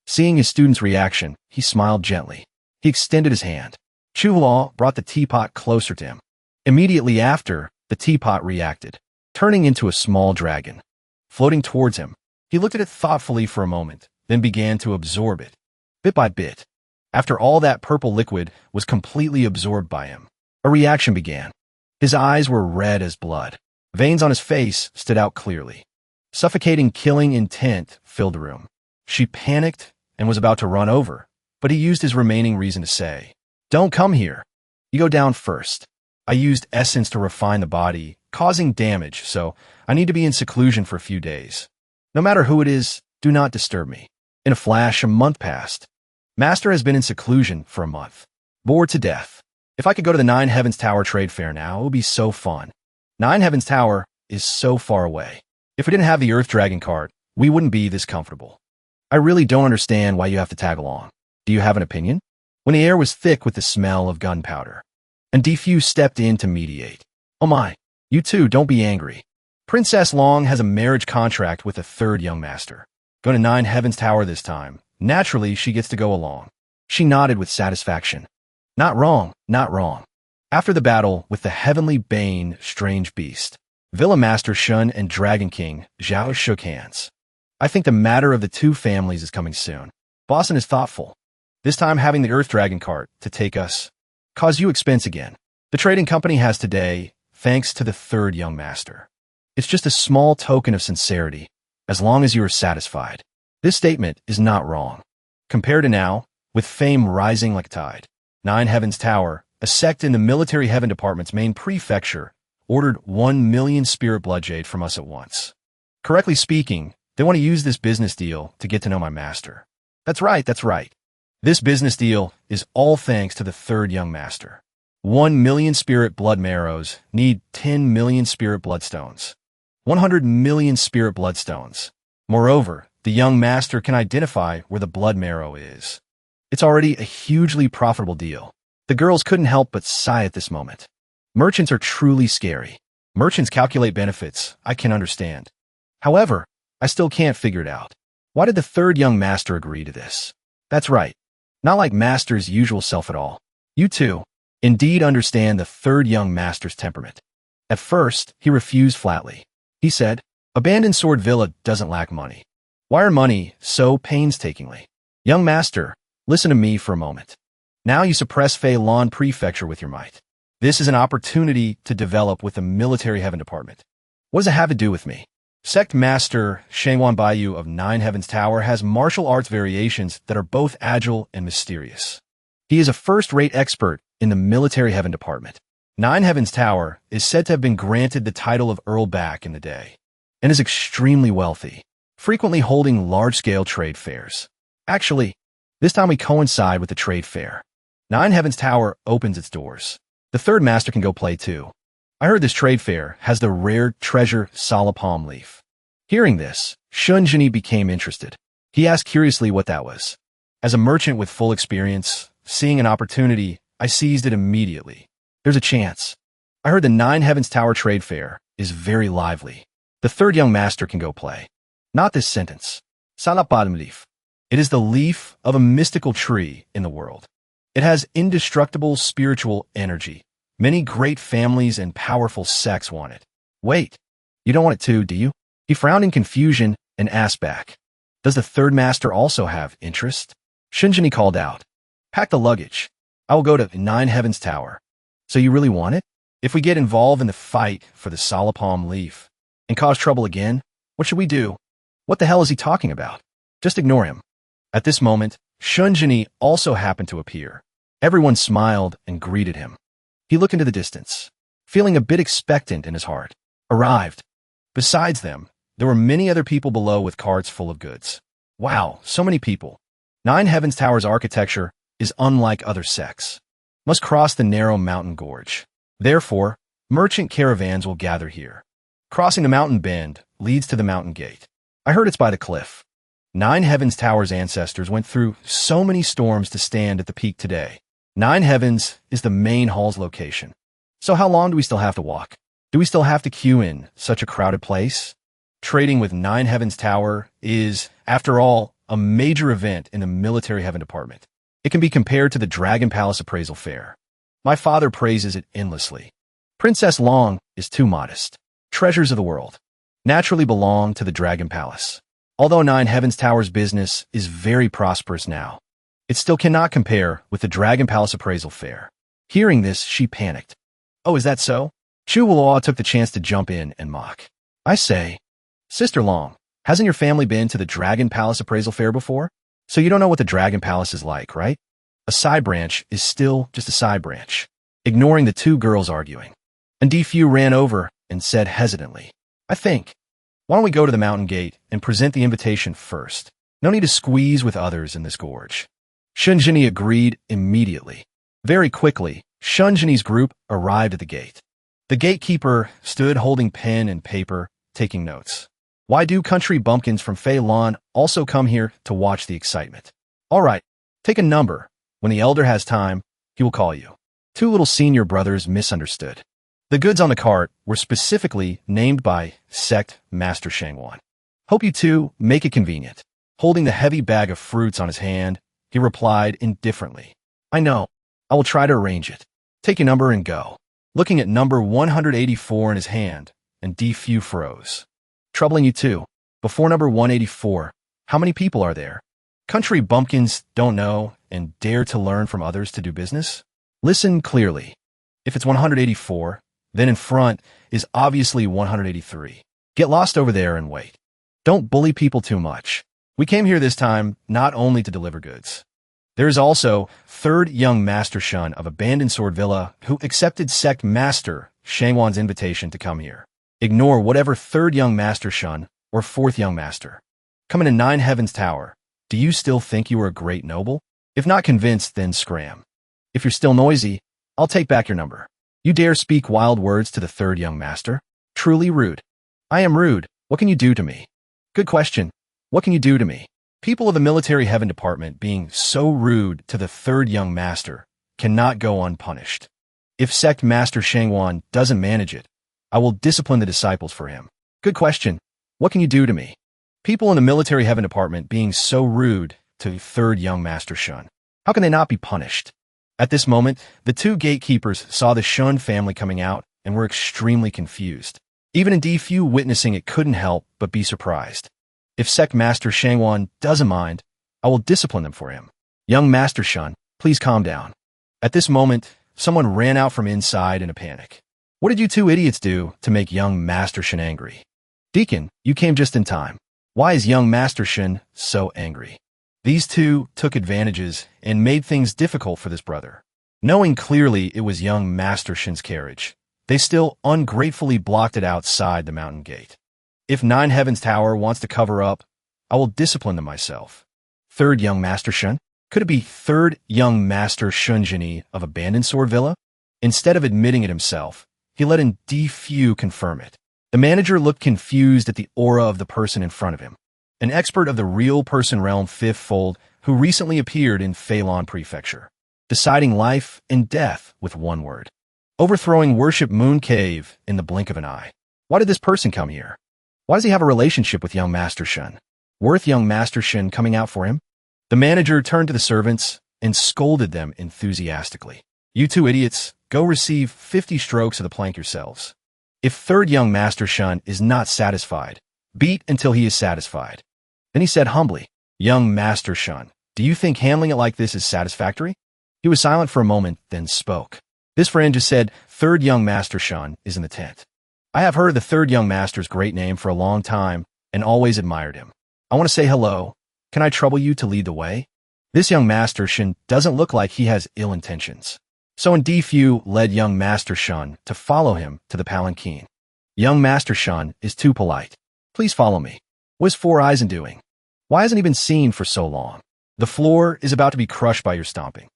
Seeing his student's reaction, he smiled gently. He extended his hand. Chuvalo brought the teapot closer to him. Immediately after, the teapot reacted, turning into a small dragon. Floating towards him, he looked at it thoughtfully for a moment, then began to absorb it, bit by bit. After all that purple liquid was completely absorbed by him, a reaction began. His eyes were red as blood. Veins on his face stood out clearly. Suffocating killing intent filled the room. She panicked and was about to run over, but he used his remaining reason to say, "Don't come here. You go down first. I used essence to refine the body, causing damage, so I need to be in seclusion for a few days. No matter who it is, do not disturb me." In a flash, a month passed. Master has been in seclusion for a month. Bored to death. If I could go to the Nine Heavens Tower trade fair now, it would be so fun. Nine Heavens Tower is so far away. If we didn't have the Earth Dragon cart, we wouldn't be this comfortable. I really don't understand why you have to tag along. Do you have an opinion? When the air was thick with the smell of gunpowder, and Defuse stepped in to mediate. "Oh my, you two, don't be angry. Princess Long has a marriage contract with a third young master. Go to Nine Heavens Tower this time. Naturally, she gets to go along." She nodded with satisfaction. Not wrong, not wrong. After the battle with the heavenly bane strange beast, Villa Master Shun and Dragon King Zhao shook hands. "I think the matter of the two families is coming soon. Boston is thoughtful. This time having the Earth Dragon cart to take us cause you expense again. The trading company has today, thanks to the third young master. It's just a small token of sincerity, as long as you are satisfied." This statement is not wrong. Compared to now, with fame rising like a tide, Nine Heavens Tower, a sect in the Military Heaven Department's main prefecture, ordered 1 million spirit blood jade from us at once. Correctly speaking, they want to use this business deal to get to know my master. That's right, that's right. This business deal is all thanks to the third young master. 1 million spirit blood marrows need 10 million spirit bloodstones. 100 million spirit bloodstones. Moreover, the young master can identify where the blood marrow is. It's already a hugely profitable deal. The girls couldn't help but sigh at this moment. Merchants are truly scary. Merchants calculate benefits, I can understand. However, I still can't figure it out. Why did the third young master agree to this? That's right. Not like master's usual self at all. You two, indeed understand the third young master's temperament. At first, he refused flatly. He said, "Abandoned Sword Villa doesn't lack money. Why earn money so painstakingly? Young master, listen to me for a moment. Now you suppress Fei Lan Prefecture with your might. This is an opportunity to develop with the Military Heaven Department. What does it have to do with me? Sect Master Shangwan Baiyu of Nine Heavens Tower has martial arts variations that are both agile and mysterious. He is a first-rate expert in the Military Heaven Department. Nine Heavens Tower is said to have been granted the title of Earl back in the day, and is extremely wealthy, frequently holding large-scale trade fairs. Actually, this time we coincide with the trade fair. Nine Heavens Tower opens its doors. The third master can go play too. I heard this trade fair has the rare treasure Salapalm leaf. Hearing this, Shunjini became interested. He asked curiously what that was. As a merchant with full experience, seeing an opportunity, I seized it immediately. There's a chance. I heard the Nine Heavens Tower trade fair is very lively. The third young master can go play. Not this sentence. Salapalm leaf. It is the leaf of a mystical tree in the world. It has indestructible spiritual energy. Many great families and powerful sects want it. Wait, you don't want it too, do you? He frowned in confusion and asked back. Does the third master also have interest? Shinjini called out. Pack the luggage. I will go to Nine Heavens Tower. So you really want it? If we get involved in the fight for the Salapalm leaf and cause trouble again, what should we do? What the hell is he talking about? Just ignore him. At this moment, Shunjini also happened to appear. Everyone smiled and greeted him. He looked into the distance, feeling a bit expectant in his heart. Arrived. Besides them, there were many other people below with carts full of goods. Wow, so many people. Nine Heavens Tower's architecture is unlike other sects. Must cross the narrow mountain gorge. Therefore, merchant caravans will gather here. Crossing the mountain bend leads to the mountain gate. I heard it's by the cliff. 9 Heavens Tower's ancestors went through so many storms to stand at the peak today. 9 Heavens is the main hall's location. So how long do we still have to walk? Do we still have to queue in such a crowded place? Trading with 9 Heavens Tower is, after all, a major event in the military heaven department. It can be compared to the Dragon Palace appraisal fair. My father praises it endlessly. Princess Long is too modest. Treasures of the world naturally belong to the Dragon Palace. Although 9 Heavens Tower's business is very prosperous now, it still cannot compare with the Dragon Palace appraisal fair. Hearing this, she panicked. Oh, is that so? Chu Wuo took the chance to jump in and mock. I say, Sister Long, hasn't your family been to the Dragon Palace appraisal fair before? So you don't know what the Dragon Palace is like, right? A side branch is still just a side branch. Ignoring the two girls arguing, and Defu ran over and said hesitantly, I think, why don't we go to the mountain gate and present the invitation first? No need to squeeze with others in this gorge. Shunjini agreed immediately. Very quickly, Shunjini's group arrived at the gate. The gatekeeper stood holding pen and paper, taking notes. Why do country bumpkins from Fei Lan also come here to watch the excitement? All right, take a number. When the elder has time, he will call you. 2 little senior brothers misunderstood. The goods on the cart were specifically named by Sect Master Shangwan. Hope you two make it convenient. Holding the heavy bag of fruits on his hand, he replied indifferently. I know. I will try to arrange it. Take your number and go. Looking at number 184 in his hand, and Defu froze. Troubling you too. Before number 184, how many people are there? Country bumpkins don't know and dare to learn from others to do business? Listen clearly. If it's 184, then in front is obviously 183. Get lost over there and wait. Don't bully people too much. We came here this time not only to deliver goods. There is also 3rd young Master Shun of Abandoned Sword Villa who accepted Sect Master Shangwan's invitation to come here. Ignore whatever 3rd young Master Shun or 4th young Master. Coming to 9 Heavens Tower, do you still think you are a great noble? If not convinced, then scram. If you're still noisy, I'll take back your number. You dare speak wild words to the 3rd young master? Truly rude. I am rude. What can you do to me? Good question. What can you do to me? People of the military heaven department being so rude to the 3rd young master cannot go unpunished. If Sect Master Shangwan doesn't manage it, I will discipline the disciples for him. Good question. What can you do to me? People in the military heaven department being so rude to 3rd young Master Shun. How can they not be punished? At this moment, the 2 gatekeepers saw the Shun family coming out and were extremely confused. Even in Defu witnessing it couldn't help but be surprised. If Sect Master Shangwan doesn't mind, I will discipline them for him. Young Master Shun, please calm down. At this moment, someone ran out from inside in a panic. What did you 2 idiots do to make young Master Shun angry? Deacon, you came just in time. Why is young Master Shun so angry? These 2 took advantages and made things difficult for this brother. Knowing clearly it was young Master Shin's carriage, they still ungratefully blocked it outside the mountain gate. If 9 Heavens Tower wants to cover up, I will discipline them myself. 3rd young Master Shun? Could it be 3rd young Master Shunjini of Abandoned Sword Villa? Instead of admitting it himself, he let in Defu confirm it. The manager looked confused at the aura of the person in front of him. An expert of the real person realm 5th fold who recently appeared in Fei Lan Prefecture, deciding life and death with one word. Overthrowing Worship Moon Cave in the blink of an eye. Why did this person come here? Why does he have a relationship with young Master Shun? Worth young Master Shun coming out for him? The manager turned to the servants and scolded them enthusiastically. You 2 idiots, go receive 50 strokes of the plank yourselves. If 3rd young Master Shun is not satisfied, beat until he is satisfied. Then he said humbly, Young Master Shun, do you think handling it like this is satisfactory? He was silent for a moment, then spoke. This friend just said, 3rd young Master Shun is in the tent. I have heard the 3rd young master's great name for a long time and always admired him. I want to say hello. Can I trouble you to lead the way? This young Master Shun doesn't look like he has ill intentions. So Defu led young Master Shun to follow him to the palanquin. Young Master Shun is too polite. Please follow me. What is 4 Eyes doing? Why hasn't he been seen for so long? The floor is about to be crushed by your stomping.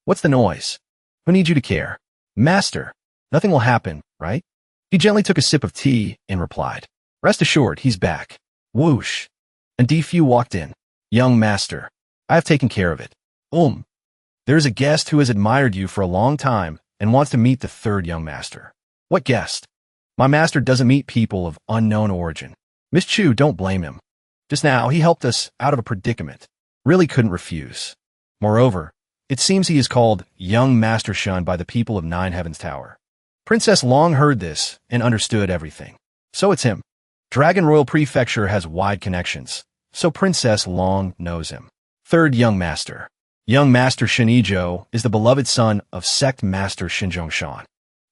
What's the noise? Who needs you to care? Master, nothing will happen, right? He gently took a sip of tea and replied, "Rest assured, he's back." Whoosh. And Fu walked in. "Young master, I have taken care of it. There is a guest who has admired you for a long time and wants to meet the third young master." "What guest?" "My master doesn't meet people of unknown origin. Miss Chu, don't blame him. Just now, he helped us out of a predicament. Really couldn't refuse. Moreover, it seems he is called Young Master Shun by the people of Nine Heavens Tower." Princess Long heard this and understood everything. So it's him. Dragon Royal Prefecture has wide connections, so Princess Long knows him. Third young master. Young Master Shinijo is the beloved son of Sect Master Shinjongshan.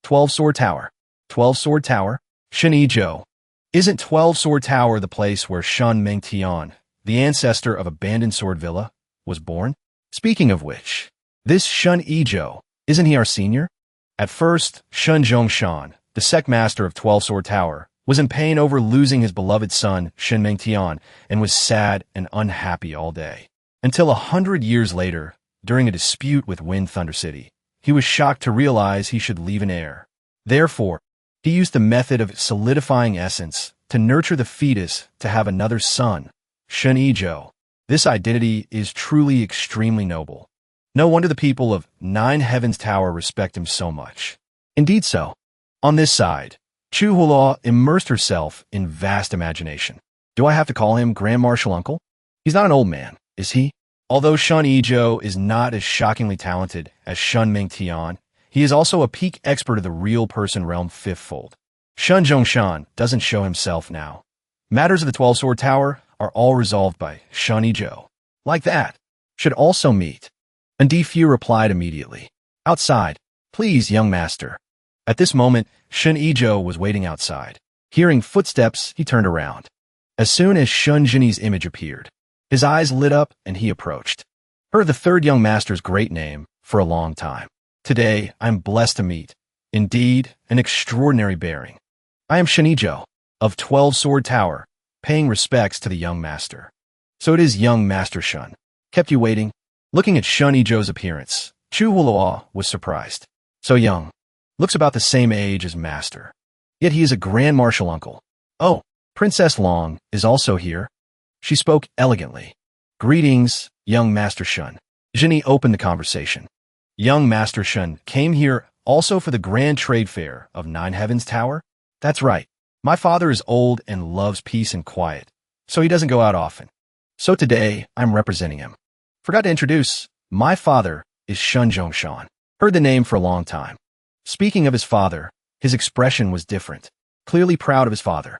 12 Sword Tower. 12 Sword Tower? Shinijo. Isn't 12 Sword Tower the place where Shun Mengtian, the ancestor of abandoned Sword Villa, was born? Speaking of which, this Shun Ijo, isn't he our senior? At first, Shun Zhongshan, the sect master of 12 Sword Tower, was in pain over losing his beloved son, Shin Mengtian, and was sad and unhappy all day. Until 100 years later, during a dispute with Wind Thunder City, he was shocked to realize he should leave an heir. Therefore, he used the method of solidifying essence to nurture the fetus to have another son, Shun Ijo. This identity is truly extremely noble. No wonder the people of Nine Heavens Tower respect him so much. Indeed so. On this side, Chu Hula immersed herself in vast imagination. Do I have to call him Grand Marshal Uncle? He's not an old man, is he? Although Shun Ijo is not as shockingly talented as Shun Mengtian, he is also a peak expert of the real person realm fifthfold. Shun Zhongshan doesn't show himself now. Matters of the 12 Sword Tower are all resolved by Shun Ijo. Like that. Should also meet. And Fu replied immediately. "Outside. Please, young master." At this moment, Shun Ijo was waiting outside. Hearing footsteps, he turned around. As soon as Shun Jinni's image appeared, his eyes lit up and he approached. Heard the third young master's great name for a long time. Today, I'm blessed to meet, indeed, an extraordinary bearing. I am Shun Ijo, of 12 Sword Tower, paying respects to the young master. So it is young Master Shun. Kept you waiting? Looking at Shun Ijo's appearance, Chu Hulua was surprised. So young. Looks about the same age as Master. Yet he is a Grand Marshal Uncle. Oh, Princess Long is also here. She spoke elegantly. "Greetings, young Master Shun." Jinni opened the conversation. Young Master Shun came here also for the Grand Trade Fair of Nine Heavens Tower? That's right. My father is old and loves peace and quiet, so he doesn't go out often. So today, I'm representing him. Forgot to introduce, my father is Shun Zhongshan. Heard the name for a long time. Speaking of his father, his expression was different, clearly proud of his father.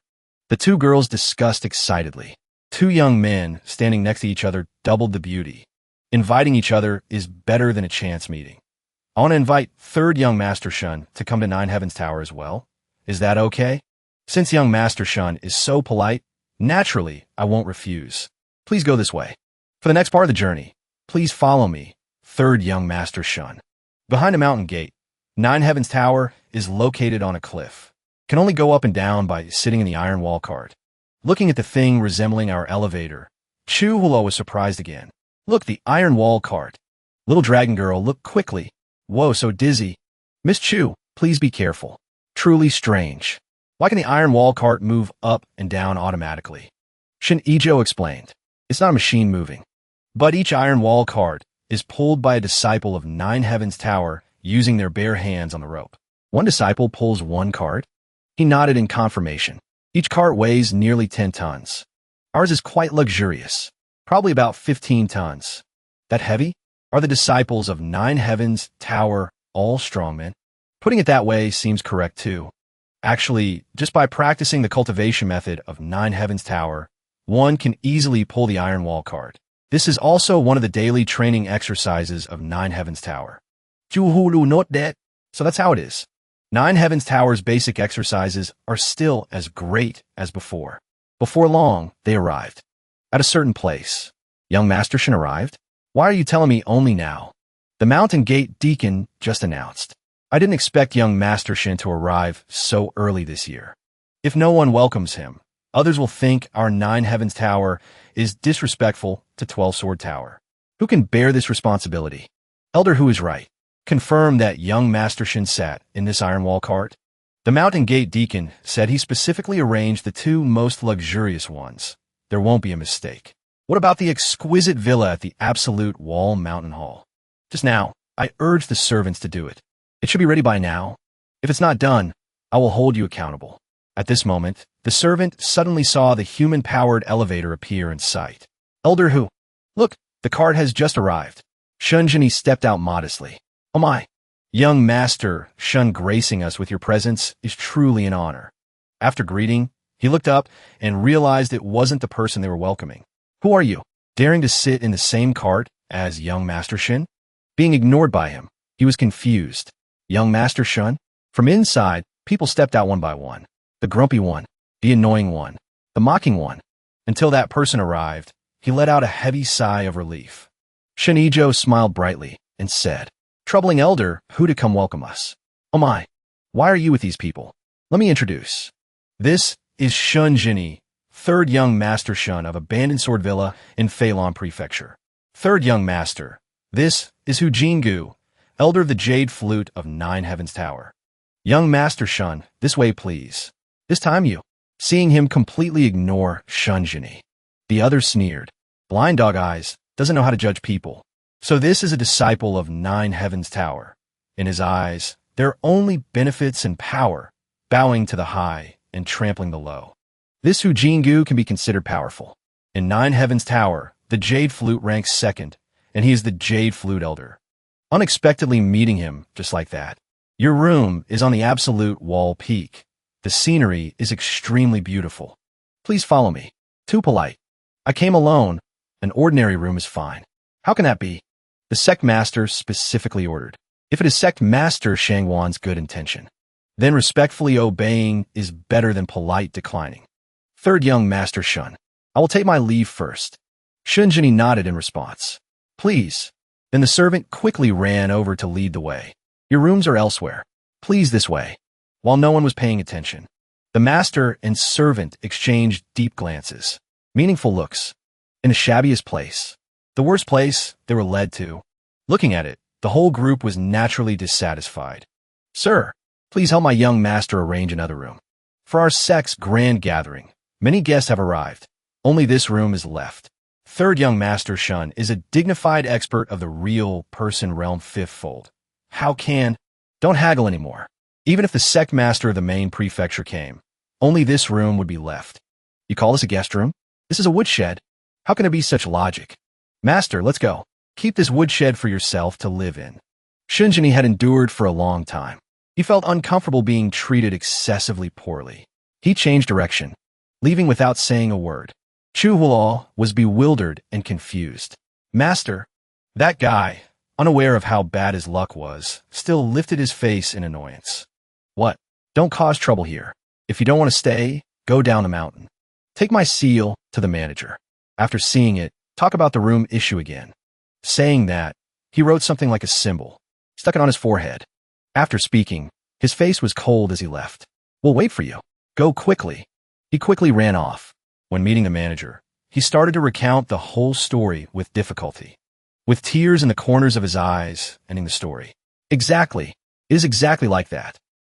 The two girls discussed excitedly. Two young men standing next to each other doubled the beauty. Inviting each other is better than a chance meeting. I want to invite third young Master Shun to come to Nine Heavens Tower as well. Is that okay? Since young Master Shun is so polite, naturally, I won't refuse. Please go this way. For the next part of the journey, please follow me, third young Master Shun. Behind a mountain gate, Nine Heavens Tower is located on a cliff. Can only go up and down by sitting in the iron wall cart. Looking at the thing resembling our elevator, Chu Hula was surprised again. Look, the iron wall cart. Little dragon girl, look quickly. Whoa, so dizzy. Miss Chu, please be careful. Truly strange. Why can the iron wall cart move up and down automatically? Shin Ijo explained. It's not a machine moving. But each iron wall cart is pulled by a disciple of Nine Heavens Tower using their bare hands on the rope. One disciple pulls one cart. He nodded in confirmation. Each cart weighs nearly 10 tons. Ours is quite luxurious, probably about 15 tons. That heavy? Are the disciples of Nine Heavens Tower all strongmen? Putting it that way seems correct too. Actually, just by practicing the cultivation method of Nine Heavens Tower, one can easily pull the iron wall cart. This is also one of the daily training exercises of Nine Heavens Tower. Juhulu note that. So that's how it is. Nine Heavens Tower's basic exercises are still as great as before. Before long, they arrived. At a certain place. Young Master Shin arrived? Why are you telling me only now? The Mountain Gate Deacon just announced. I didn't expect young Master Shin to arrive so early this year. If no one welcomes him, others will think our Nine Heavens Tower is disrespectful to 12 Sword Tower. Who can bear this responsibility? Elder Who is right. Confirm that young Master Shin sat in this iron wall cart. The Mountain Gate Deacon said he specifically arranged the two most luxurious ones. There won't be a mistake. What about the exquisite villa at the Absolute Wall Mountain Hall? Just now, I urged the servants to do it. It should be ready by now. If it's not done, I will hold you accountable. At this moment, the servant suddenly saw the human-powered elevator appear in sight. Elder Hu, look, the cart has just arrived. Shunjini stepped out modestly. Oh my. Young master, Shun, gracing us with your presence is truly an honor. After greeting, he looked up and realized it wasn't the person they were welcoming. Who are you? Daring to sit in the same cart as young Master Shin? Being ignored by him, he was confused. Young Master Shun? From inside, people stepped out one by one. The grumpy one, the annoying one, the mocking one. Until that person arrived, he let out a heavy sigh of relief. Shinijo smiled brightly and said, Troubling elder, who to come welcome us? Oh my, why are you with these people? Let me introduce. This is Shunjini, third young master Shun of Abandoned Sword Villa in Feilong Prefecture. Third young master. This is Hujingu, elder of the Jade Flute of Nine Heavens Tower. Young master Shun, this way please. This time you. Seeing him completely ignore Shunjini. The other sneered. Blind dog eyes, doesn't know how to judge people. So this is a disciple of Nine Heavens Tower. In his eyes, there are only benefits and power, bowing to the high and trampling the low. This Hujingu can be considered powerful. In Nine Heavens Tower, the Jade Flute ranks second, and he is the Jade Flute Elder. Unexpectedly meeting him just like that. Your room is on the Absolute Wall Peak. The scenery is extremely beautiful. Please follow me. Too polite. I came alone. An ordinary room is fine. How can that be? The sect master specifically ordered. If it is sect master Shangwan's good intention, then respectfully obeying is better than polite declining. Third young master Shun, I will take my leave first. Shunjini nodded in response. Please. Then the servant quickly ran over to lead the way. Your rooms are elsewhere. Please this way. While no one was paying attention, the master and servant exchanged deep glances, meaningful looks, in the shabbiest place. The worst place they were led to. Looking at it, the whole group was naturally dissatisfied. Sir, please help my young master arrange another room. For our sect's grand gathering, many guests have arrived. Only this room is left. Third young master Shun is a dignified expert of the real person realm fifth fold. How can? Don't haggle anymore. Even if the sect master of the main prefecture came, only this room would be left. You call this a guest room? This is a woodshed. How can there be such logic? Master, let's go. Keep this woodshed for yourself to live in. Shunjini had endured for a long time. He felt uncomfortable being treated excessively poorly. He changed direction, leaving without saying a word. Chu Huo was bewildered and confused. Master, that guy, unaware of how bad his luck was, still lifted his face in annoyance. What? Don't cause trouble here. If you don't want to stay, go down the mountain. Take my seal to the manager. After seeing it, talk about the room issue again. Saying that, he wrote something like a symbol, stuck it on his forehead. After speaking, his face was cold as he left. We'll wait for you. Go quickly. He quickly ran off. When meeting the manager, he started to recount the whole story with difficulty, with tears in the corners of his eyes, ending the story. Exactly. It is exactly like that.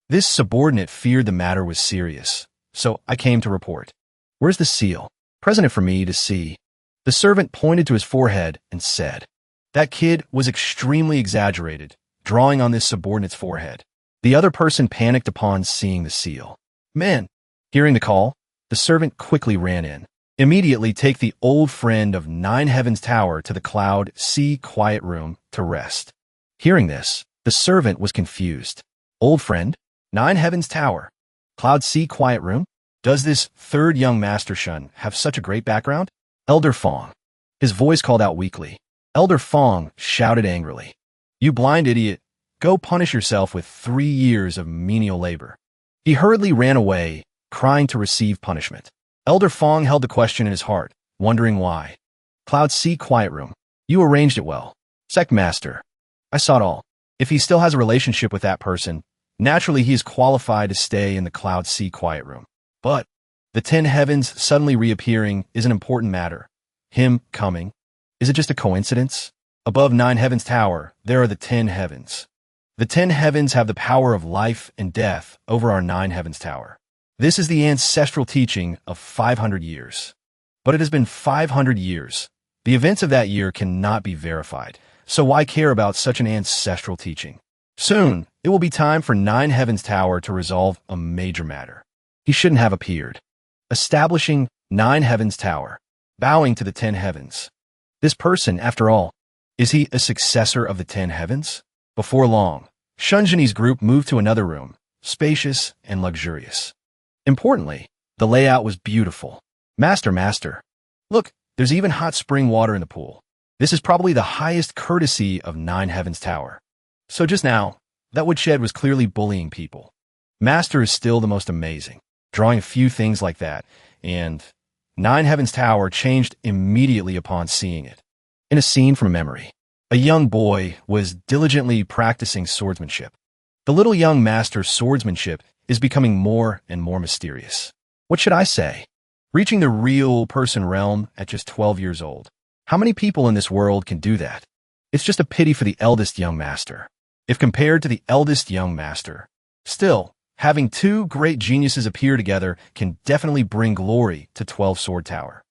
This subordinate feared the matter was serious, so I came to report. Where's the seal? Present it for me to see. The servant pointed to his forehead and said, That kid was extremely exaggerated, drawing on this subordinate's forehead. The other person panicked upon seeing the seal. Man, hearing the call, the servant quickly ran in. Immediately take the old friend of Nine Heavens Tower to the Cloud C quiet room to rest. Hearing this, the servant was confused. Old friend? Nine Heavens Tower? Cloud C quiet room? Does this third young master Shun have such a great background? Elder Fong. His voice called out weakly. Elder Fong shouted angrily. You blind idiot. Go punish yourself with 3 years of menial labor. He hurriedly ran away, crying to receive punishment. Elder Fong held the question in his heart, wondering why. Cloud C quiet room. You arranged it well. Sect master. I saw it all. If he still has a relationship with that person, naturally he is qualified to stay in the Cloud C quiet room. But the 10 heavens suddenly reappearing is an important matter. Him coming. Is it just a coincidence? Above Nine Heavens Tower, there are the 10 heavens. The 10 heavens have the power of life and death over our 9 heavens tower. This is the ancestral teaching of 500 years. But it has been 500 years. The events of that year cannot be verified, so why care about such an ancestral teaching? Soon, it will be time for 9 heavens tower to resolve a major matter. He shouldn't have appeared. Establishing 9 heavens tower, bowing to the 10 heavens. This person, after all, is he a successor of the 10 heavens? Before long, Shunjini's group moved to another room, spacious and luxurious. Importantly, the layout was beautiful. Master. Look, there's even hot spring water in the pool. This is probably the highest courtesy of 9 heavens tower. So just now, that woodshed was clearly bullying people. Master is still the most amazing, drawing a few things like that, and 9 heavens tower changed immediately upon seeing it. In a scene from memory, a young boy was diligently practicing swordsmanship. The little young master's swordsmanship is becoming more and more mysterious. What should I say? Reaching the real person realm at just 12 years old. How many people in this world can do that? It's just a pity for the eldest young master. If compared to the eldest young master, still, having 2 great geniuses appear together can definitely bring glory to 12 Sword Tower.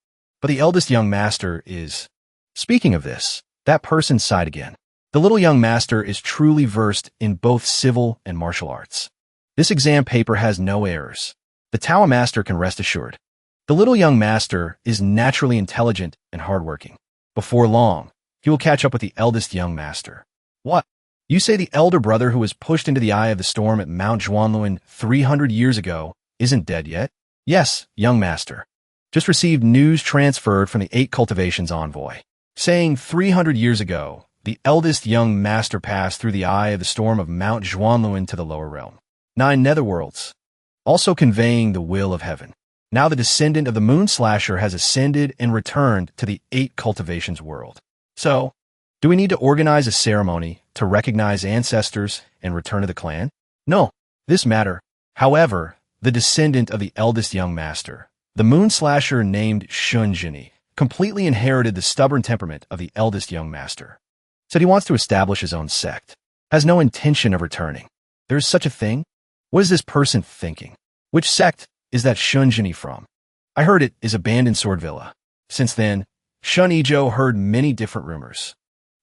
But the eldest young master is... Speaking of this, that person sighed again. The little young master is truly versed in both civil and martial arts. This exam paper has no errors. The Tower master can rest assured. The little young master is naturally intelligent and hardworking. Before long, he will catch up with the eldest young master. What? You say the elder brother who was pushed into the eye of the storm at Mount Zhuanluan 300 years ago isn't dead yet? Yes, young master. Just received news transferred from the 8 cultivations envoy, saying 300 years ago, the eldest young master passed through the eye of the storm of Mount Zhuanluan to the lower realm. 9 netherworlds, also conveying the will of heaven. Now the descendant of the moon slasher has ascended and returned to the 8 cultivations world. So, do we need to organize a ceremony to recognize ancestors and return to the clan? No, this matter. However, the descendant of the eldest young master, the moon slasher named Shunjini, completely inherited the stubborn temperament of the eldest young master. Said he wants to establish his own sect, has no intention of returning. There is such a thing? What is this person thinking? Which sect is that Shunjini from? I heard it is abandoned Sword Villa. Since then, Shun Ijo heard many different rumors.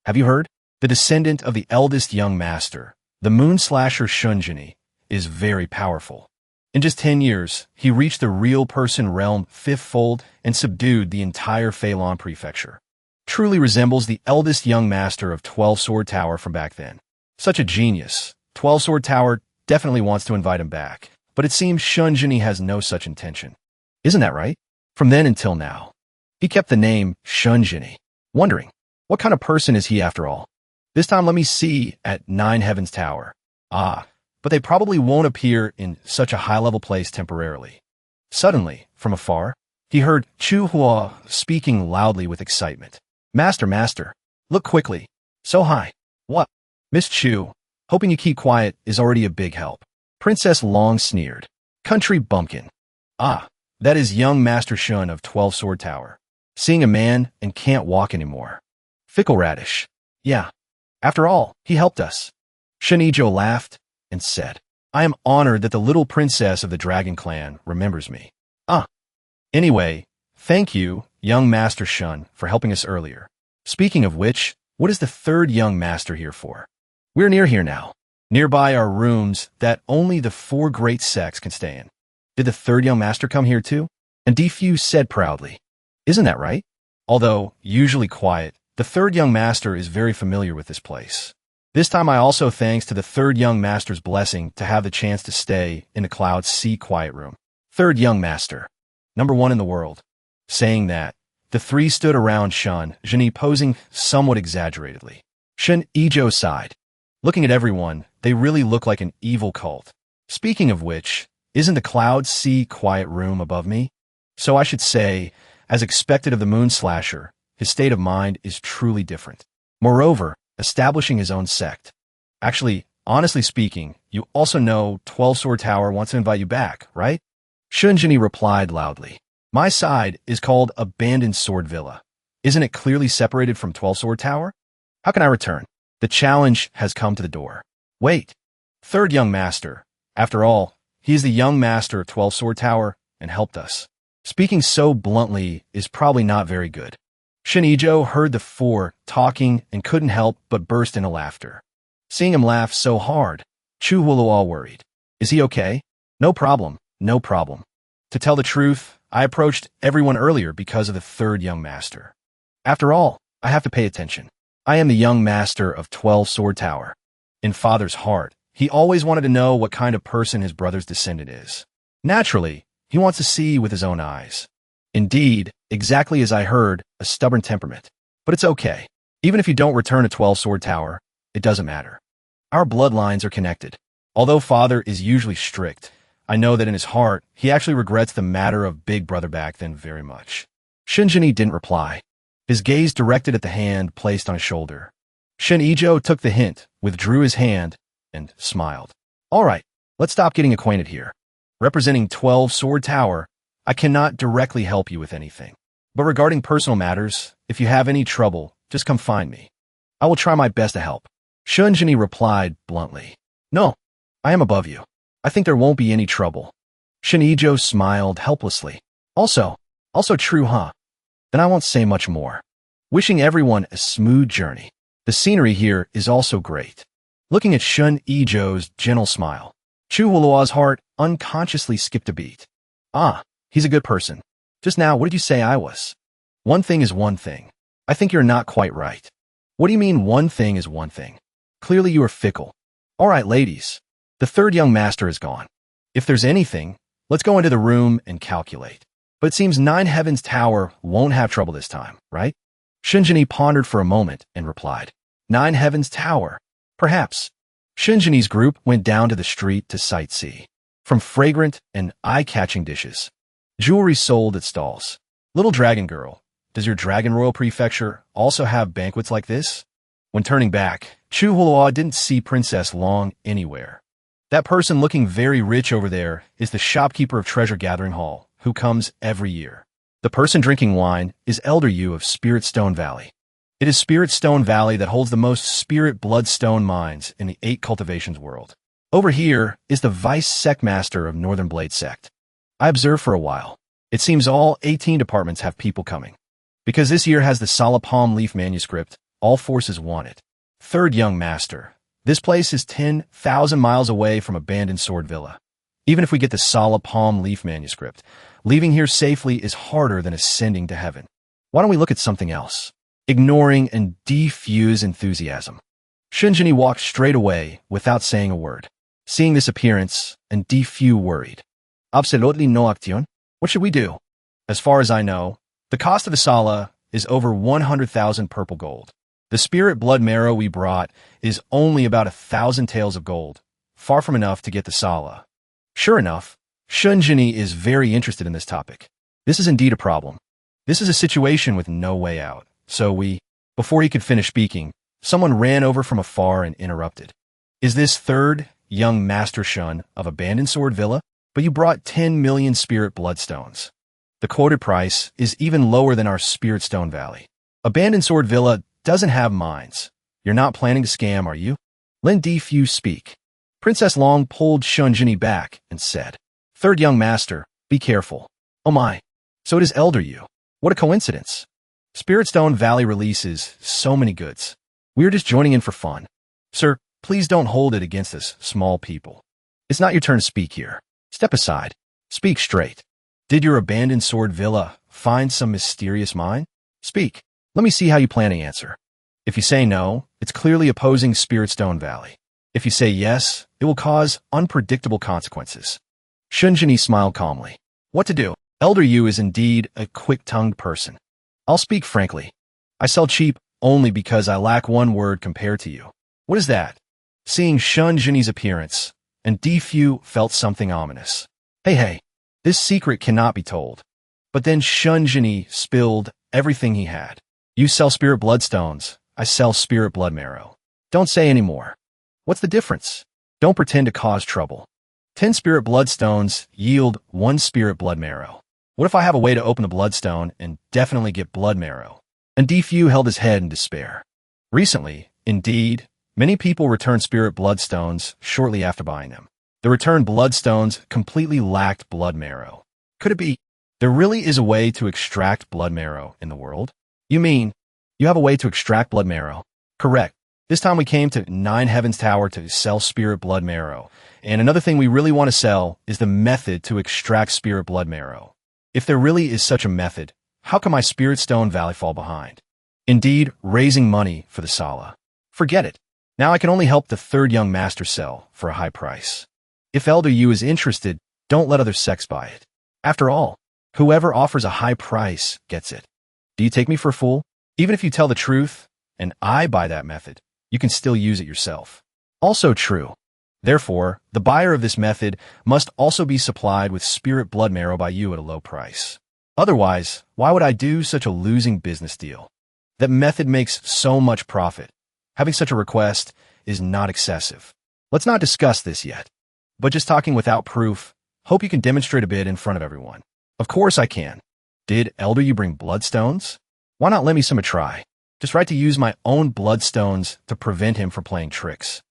Have you heard? The descendant of the eldest young master, the moon slasher Shunjini, is very powerful. In just 10 years, he reached the real person realm 5th-fold and subdued the entire Feilong prefecture. Truly resembles the eldest young master of 12 Sword Tower from back then. Such a genius. 12 Sword Tower definitely wants to invite him back, but it seems Shunjini has no such intention. Isn't that right? From then until now, he kept the name Shunjini, wondering, what kind of person is he after all? This time let me see at 9 heavens tower. Ah, but they probably won't appear in such a high-level place temporarily. Suddenly, from afar, he heard Chu Hua speaking loudly with excitement. Master, look quickly. So high. What? Miss Chu, hoping you keep quiet is already a big help. Princess Long sneered. Country bumpkin. Ah, that is young Master Shun of 12 Sword Tower. Seeing a man and can't walk anymore. Fickle radish. Yeah. After all, he helped us. Shinijo laughed and said, I am honored that the little princess of the Dragon Clan remembers me. Ah. Anyway, thank you, young Master Shun, for helping us earlier. Speaking of which, what is the 3rd young master here for? We're near here now. Nearby are rooms that only the 4 great sects can stay in. Did the 3rd young master come here too? And Defu said proudly. Isn't that right? Although usually quiet, the 3rd young master is very familiar with this place. This time I also thanks to the 3rd young master's blessing to have the chance to stay in the Cloud Sea quiet room. 3rd young master. Number 1 in the world. Saying that, the 3 stood around Shun, Jini posing somewhat exaggeratedly. Shun Ijo sighed. Looking at everyone, they really look like an evil cult. Speaking of which, isn't the Cloud Sea quiet room above me? So I should say, as expected of the Moon Slasher, his state of mind is truly different. Moreover, establishing his own sect. Actually, honestly speaking, you also know 12 Sword Tower wants to invite you back, right? Shunjini replied loudly. My side is called Abandoned Sword Villa. Isn't it clearly separated from 12 Sword Tower? How can I return? The challenge has come to the door. Wait. Third young master. After all, he is the young master of 12 Sword Tower and helped us. Speaking so bluntly is probably not very good. Shinijo heard the four talking and couldn't help but burst into laughter. Seeing him laugh so hard, Chu Huoluo worried. Is he okay? No problem, no problem. To tell the truth, I approached everyone earlier because of the third young master. After all, I have to pay attention. I am the young master of 12 Sword Tower. In father's heart, he always wanted to know what kind of person his brother's descendant is. Naturally, he wants to see with his own eyes. Indeed, exactly as I heard, a stubborn temperament. But it's okay. Even if you don't return to 12 Sword Tower, it doesn't matter. Our bloodlines are connected. Although father is usually strict, I know that in his heart, he actually regrets the matter of big brother back then very much. Shinjini didn't reply. His gaze directed at the hand placed on his shoulder. Shinijo took the hint, withdrew his hand, and smiled. All right, let's stop getting acquainted here. Representing 12 Sword Tower, I cannot directly help you with anything. But regarding personal matters, if you have any trouble, just come find me. I will try my best to help. Shunjini replied bluntly. No, I am above you. I think there won't be any trouble. Shinijo smiled helplessly. Also true, huh? Then I won't say much more. Wishing everyone a smooth journey. The scenery here is also great. Looking at Shun-Ijo's gentle smile, Chu Huoluo's heart unconsciously skipped a beat. Ah, he's a good person. Just now, what did you say I was? One thing is one thing. I think you're not quite right. What do you mean one thing is one thing? Clearly you are fickle. All right, ladies. The third young master is gone. If there's anything, let's go into the room and calculate. But it seems Nine Heavens Tower won't have trouble this time, right? Shinjini pondered for a moment and replied, Nine Heavens Tower. Perhaps. Shinjini's group went down to the street to sightsee. From fragrant and eye-catching dishes, jewelry sold at stalls. Little Dragon Girl, does your Dragon Royal Prefecture also have banquets like this? When turning back, Chu Huoluo didn't see Princess Long anywhere. That person looking very rich over there is the shopkeeper of Treasure Gathering Hall, who comes every year. The person drinking wine is Elder Yu of Spirit Stone Valley. It is Spirit Stone Valley that holds the most Spirit Bloodstone mines in the 8 cultivations world. Over here is the Vice Sectmaster of Northern Blade Sect. I observed for a while. It seems all 18 departments have people coming. Because this year has the Sala Palm Leaf manuscript, all forces want it. Third young master. This place is 10,000 miles away from abandoned Sword Villa. Even if we get the Sala Palm Leaf manuscript, leaving here safely is harder than ascending to heaven. Why don't we look at something else? Ignoring and defuse enthusiasm. Shinjini walked straight away without saying a word. Seeing this appearance, and Defu worried. Absolutely no action. What should we do? As far as I know, the cost of the Sala is over 100,000 purple gold. The spirit blood marrow we brought is only about 1,000 taels of gold, far from enough to get the Sala. Sure enough, Shunjini is very interested in this topic. This is indeed a problem. This is a situation with no way out. So before he could finish speaking, someone ran over from afar and interrupted. Is this third young Master Shun of Abandoned Sword Villa? But you brought 10 million spirit bloodstones. The quoted price is even lower than our Spirit Stone Valley. Abandoned Sword Villa doesn't have mines. You're not planning to scam, are you? Lin Defu speak. Princess Long pulled Shunjini back and said, Third young master, be careful. Oh my. So it is Elder Yu. What a coincidence. Spirit Stone Valley releases so many goods. We are just joining in for fun. Sir, please don't hold it against us, small people. It's not your turn to speak here. Step aside. Speak straight. Did your abandoned Sword Villa find some mysterious mine? Speak. Let me see how you plan to answer. If you say no, it's clearly opposing Spirit Stone Valley. If you say yes, it will cause unpredictable consequences. Shunjini smiled calmly. What to do? Elder Yu is indeed a quick-tongued person. I'll speak frankly. I sell cheap only because I lack one word compared to you. What is that? Seeing Shunjini's appearance, and Defu felt something ominous. Hey, this secret cannot be told. But then Shunjini spilled everything he had. You sell spirit bloodstones, I sell spirit blood marrow. Don't say any more. What's the difference? Don't pretend to cause trouble. 10 spirit bloodstones yield 1 spirit blood marrow. What if I have a way to open the bloodstone and definitely get blood marrow? And Defu held his head in despair. Recently, indeed, Many people return spirit bloodstones shortly after buying them. The returned bloodstones completely lacked blood marrow. Could it be there really is a way to extract blood marrow in the world? You mean you have a way to extract blood marrow? Correct. This time we came to Nine Heavens Tower to sell spirit blood marrow. And another thing we really want to sell is the method to extract spirit blood marrow. If there really is such a method, how can my spirit stone valley fall behind? Indeed, raising money for the Sala. Forget it. Now I can only help the third young master sell for a high price. If Elder Yu is interested, don't let other sects buy it. After all, whoever offers a high price gets it. Do you take me for a fool? Even if you tell the truth, and I buy that method, you can still use it yourself. Also true. Therefore, the buyer of this method must also be supplied with spirit blood marrow by you at a low price. Otherwise, why would I do such a losing business deal? That method makes so much profit. Having such a request is not excessive. Let's not discuss this yet. But just talking without proof, hope you can demonstrate a bit in front of everyone. Of course I can. Did Elder Yu bring bloodstones? Why not lend me some a try? Just right to use my own bloodstones to prevent him from playing tricks.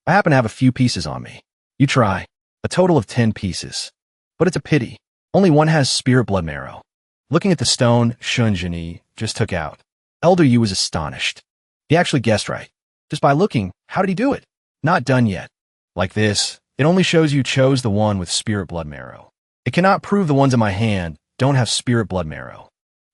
I happen to have a few pieces on me. You try. A total of 10 pieces. But it's a pity. Only one has spirit blood marrow. Looking at the stone Shunjini just took out, Elder Yu was astonished. He actually guessed right. Just by looking, how did he do it? Not done yet. Like this, it only shows you chose the one with spirit blood marrow. It cannot prove the ones in my hand don't have spirit blood marrow.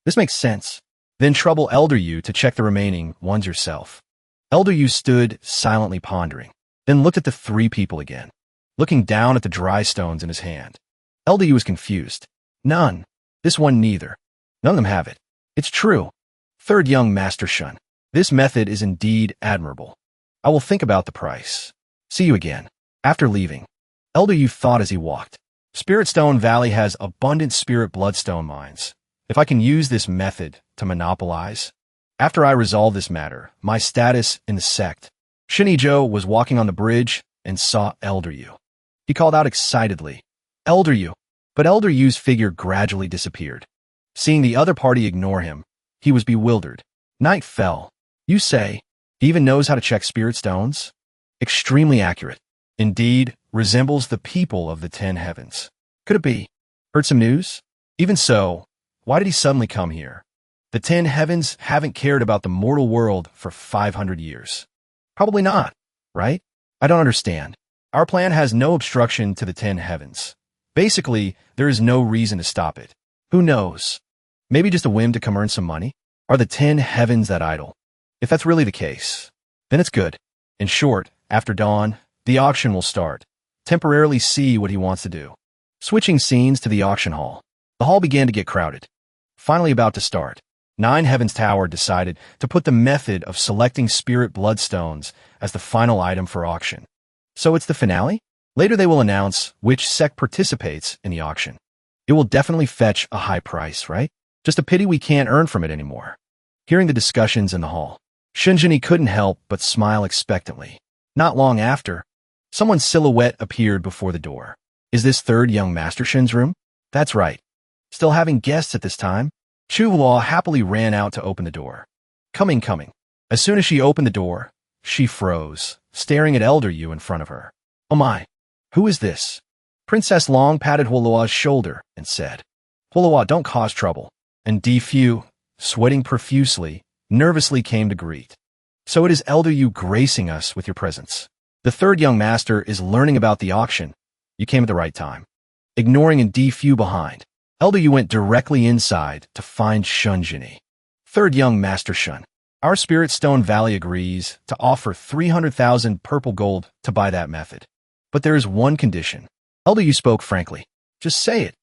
This makes sense. Then trouble Elder Yu to check the remaining ones yourself. Elder Yu stood silently pondering, then looked at the three people again, looking down at the dry stones in his hand. Elder Yu was confused. None. This one neither. None of them have it. It's true. Third young Master Shun. This method is indeed admirable. I will think about the price. See you again. After leaving, Elder Yu thought as he walked. Spirit Stone Valley has abundant spirit bloodstone mines. If I can use this method to monopolize. After I resolve this matter, my status in the sect. Shinijo was walking on the bridge and saw Elder Yu. He called out excitedly, Elder Yu. But Elder Yu's figure gradually disappeared. Seeing the other party ignore him, he was bewildered. Night fell. You say, he even knows how to check spirit stones? Extremely accurate. Indeed, resembles the people of the 10 heavens. Could it be? Heard some news? Even so, why did he suddenly come here? The 10 heavens haven't cared about the mortal world for 500 years. Probably not, right? I don't understand. Our plan has no obstruction to the 10 heavens. Basically, there is no reason to stop it. Who knows? Maybe just a whim to come earn some money? Are the 10 heavens that idle? If that's really the case, then it's good. In short, after dawn, the auction will start. Temporarily see what he wants to do. Switching scenes to the auction hall. The hall began to get crowded. Finally about to start, Nine Heavens Tower decided to put the method of selecting spirit bloodstones as the final item for auction. So it's the finale? Later they will announce which sect participates in the auction. It will definitely fetch a high price, right? Just a pity we can't earn from it anymore. Hearing the discussions in the hall, Shunjini couldn't help but smile expectantly. Not long after, someone's silhouette appeared before the door. Is this third young Master Shin's room? That's right. Still having guests at this time? Chuvala happily ran out to open the door. Coming. As soon as she opened the door, she froze, staring at Elder Yu in front of her. Oh my, who is this? Princess Long patted Huolua's shoulder and said, Huolua, don't cause trouble. And Fu, sweating profusely, nervously came to greet. So it is Elder Yu gracing us with your presence. The third young master is learning about the auction. You came at the right time. Ignoring Fu behind, Elder Yu went directly inside to find Shunjini. Third young Master Shun. Our Spirit Stone Valley agrees to offer 300,000 purple gold to buy that method. But there is one condition. Elder Yu spoke frankly. Just say it.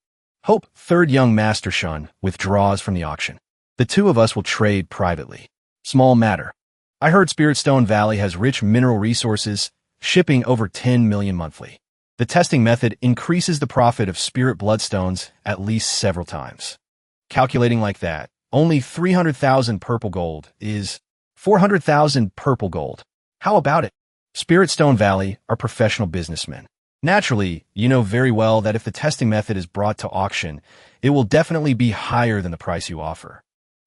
Hope third young Master Shun withdraws from the auction. The two of us will trade privately. Small matter. I heard Spirit Stone Valley has rich mineral resources, shipping over 10 million monthly. The testing method increases the profit of spirit bloodstones at least several times. Calculating like that, only 300,000 purple gold is 400,000 purple gold. How about it? Spirit Stone Valley are professional businessmen. Naturally, you know very well that if the testing method is brought to auction, it will definitely be higher than the price you offer.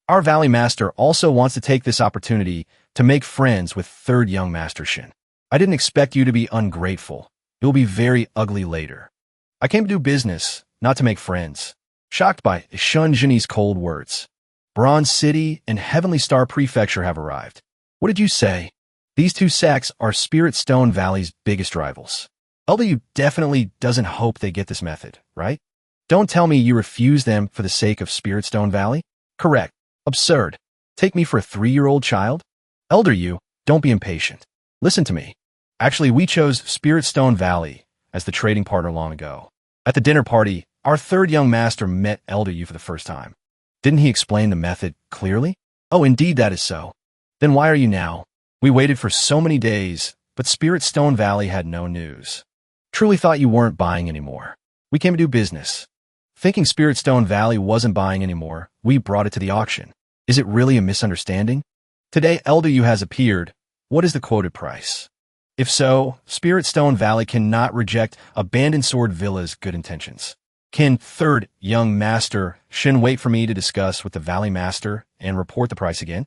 Our Valley Master also wants to take this opportunity To make friends with third young master Shin. I didn't expect you to be ungrateful. It will be very ugly later. I came to do business, not to make friends. Shocked by Shun Jin's cold words. Bronze City and Heavenly Star Prefecture have arrived. What did you say? These two sects are Spirit Stone Valley's biggest rivals. LW definitely doesn't hope they get this method, right? Don't tell me you refuse them for the sake of Spirit Stone Valley? Correct. Absurd. Take me for a 3-year-old child? Elder you, don't be impatient. Listen to me. Actually, we chose Spirit Stone Valley as the trading partner long ago. At the dinner party, our third young master met Elder you for the first time. Didn't he explain the method clearly? Oh, indeed that is so. Then why are you now? We waited for so many days, but Spirit Stone Valley had no news. Truly thought you weren't buying anymore. We came to do business. Thinking Spirit Stone Valley wasn't buying anymore, we brought it to the auction. Is it really a misunderstanding? Today, Elder you has appeared. What is the quoted price? If so, Spirit Stone Valley cannot reject Abandoned Sword Villa's good intentions. Can third young master Shin wait for me to discuss with the Valley Master and report the price again?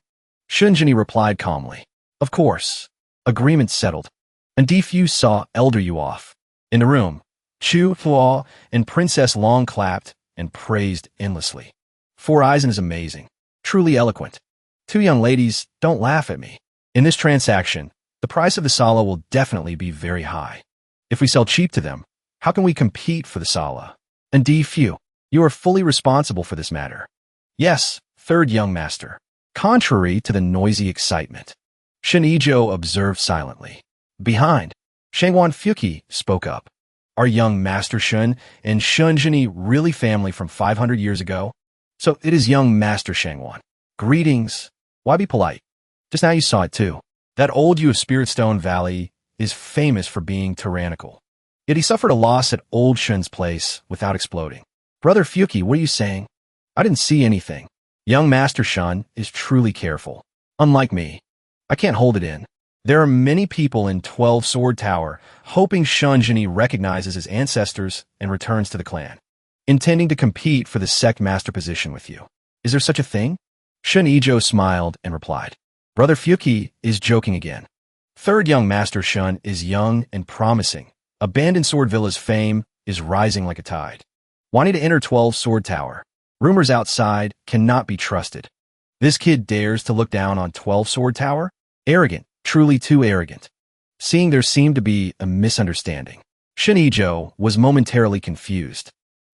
Shunjini replied calmly. Of course. Agreement settled. And Fu saw Elder you off. In the room, Chu Hua and Princess Long clapped and praised endlessly. Four Eisen is amazing. Truly eloquent. Two young ladies, don't laugh at me. In this transaction, the price of the Sala will definitely be very high. If we sell cheap to them, how can we compete for the Sala? And Fu, you are fully responsible for this matter. Yes, third young master. Contrary to the noisy excitement, Shinijo observed silently. Behind, Shangwan Fuki spoke up. Are young Master Shun and Shunjini really family from 500 years ago? So it is young Master Shangwan. Greetings. Why be polite? Just now you saw it too. That old you of Spirit Stone Valley is famous for being tyrannical. Yet he suffered a loss at old Shun's place without exploding. Brother Fuki, what are you saying? I didn't see anything. Young Master Shun is truly careful. Unlike me. I can't hold it in. There are many people in 12 Sword Tower hoping Shunjini recognizes his ancestors and returns to the clan, intending to compete for the sect master position with you. Is there such a thing? Shunijo smiled and replied. Brother Fuki is joking again. Third young Master Shun is young and promising. Abandoned Sword Villa's fame is rising like a tide. Wanting to enter 12 Sword Tower. Rumors outside cannot be trusted. This kid dares to look down on 12 Sword Tower? Arrogant, truly too arrogant. Seeing there seemed to be a misunderstanding, Shinijo was momentarily confused.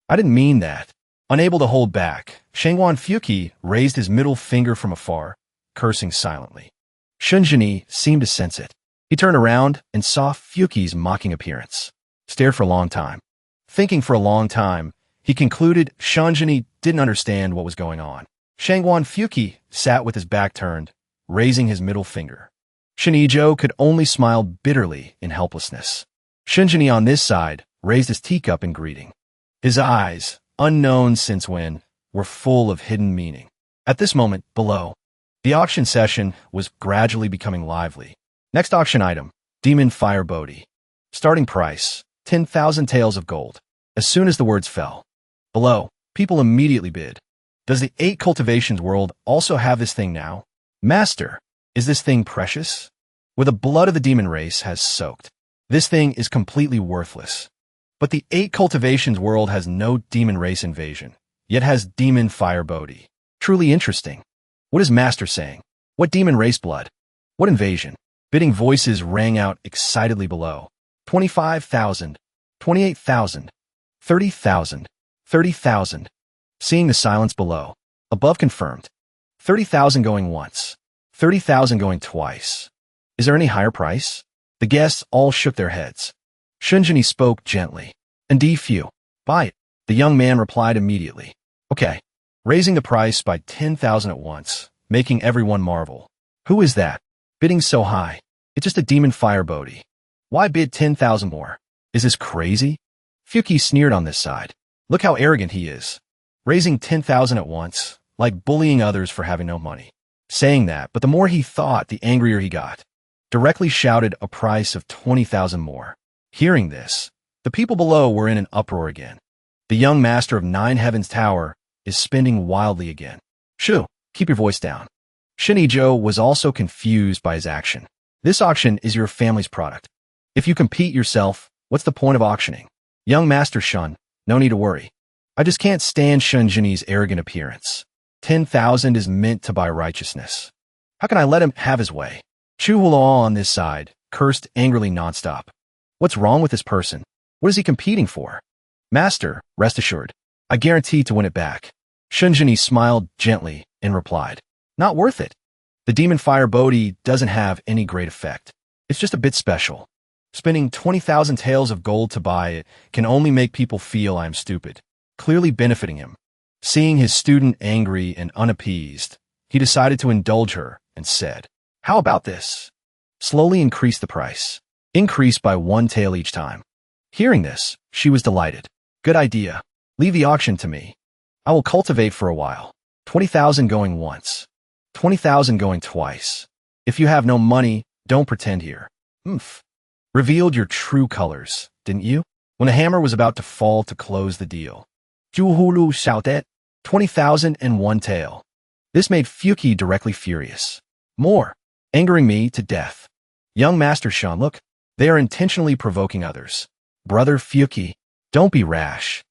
I didn't mean that. Unable to hold back, Shangwan Fuki raised his middle finger from afar, cursing silently. Shunjini seemed to sense it. He turned around and saw Fuki's mocking appearance. Stared for a long time. Thinking for a long time, he concluded Shunjini didn't understand what was going on. Shangwan Fuki sat with his back turned, raising his middle finger. Shinijo could only smile bitterly in helplessness. Shunjini on this side raised his teacup in greeting. His eyes, unknown since when, were full of hidden meaning. At this moment, below, the auction session was gradually becoming lively. Next auction item, Demon Fire Bodhi. Starting price, 10,000 taels of gold. As soon as the words fell. Below, people immediately bid. Does the 8 cultivations world also have this thing now? Master, is this thing precious? Where the blood of the demon race has soaked. This thing is completely worthless. But the 8 cultivations world has no demon race invasion, yet has demon fire Bodhi. Truly interesting. What is Master saying? What demon race blood? What invasion? Bidding voices rang out excitedly below. 25,000, 28,000, 30,000, 30,000. Seeing the silence below. Above confirmed. 30,000 going once. 30,000 going twice. Is there any higher price? The guests all shook their heads. Shunjini spoke gently. And Fu, buy it. The young man replied immediately. Okay. Raising the price by 10,000 at once, making everyone marvel. Who is that? Bidding so high. It's just a demon fire Bodhi. Why bid 10,000 more? Is this crazy? Fuki sneered on this side. Look how arrogant he is. Raising 10,000 at once, like bullying others for having no money. Saying that, but the more he thought, the angrier he got. Directly shouted a price of 20,000 more. Hearing this, the people below were in an uproar again. The young master of 9 Heavens Tower is spending wildly again. Shoo, keep your voice down. Shinijo was also confused by his action. This auction is your family's product. If you compete yourself, what's the point of auctioning? Young Master Shun, no need to worry. I just can't stand Shun Jinni's arrogant appearance. 10,000 is meant to buy righteousness. How can I let him have his way? Chu Hulao on this side cursed angrily nonstop. What's wrong with this person? What is he competing for? Master, rest assured, I guarantee to win it back. Shun Jinni smiled gently and replied, not worth it. The demon fire Bodhi doesn't have any great effect. It's just a bit special. Spending 20,000 taels of gold to buy it can only make people feel I'm stupid, clearly benefiting him. Seeing his student angry and unappeased, he decided to indulge her and said, how about this? Slowly increase the price. Increase by 1 tael each time. Hearing this, she was delighted. Good idea. Leave the auction to me. I will cultivate for a while. 20,000 going once. 20,000 going twice. If you have no money, don't pretend here. Revealed your true colors, didn't you? When the hammer was about to fall to close the deal. Juhulu shouted, 20,001 tael. This made Fuki directly furious. More, angering me to death. Young Master Shun, look, they are intentionally provoking others. Brother Fuki, don't be rash.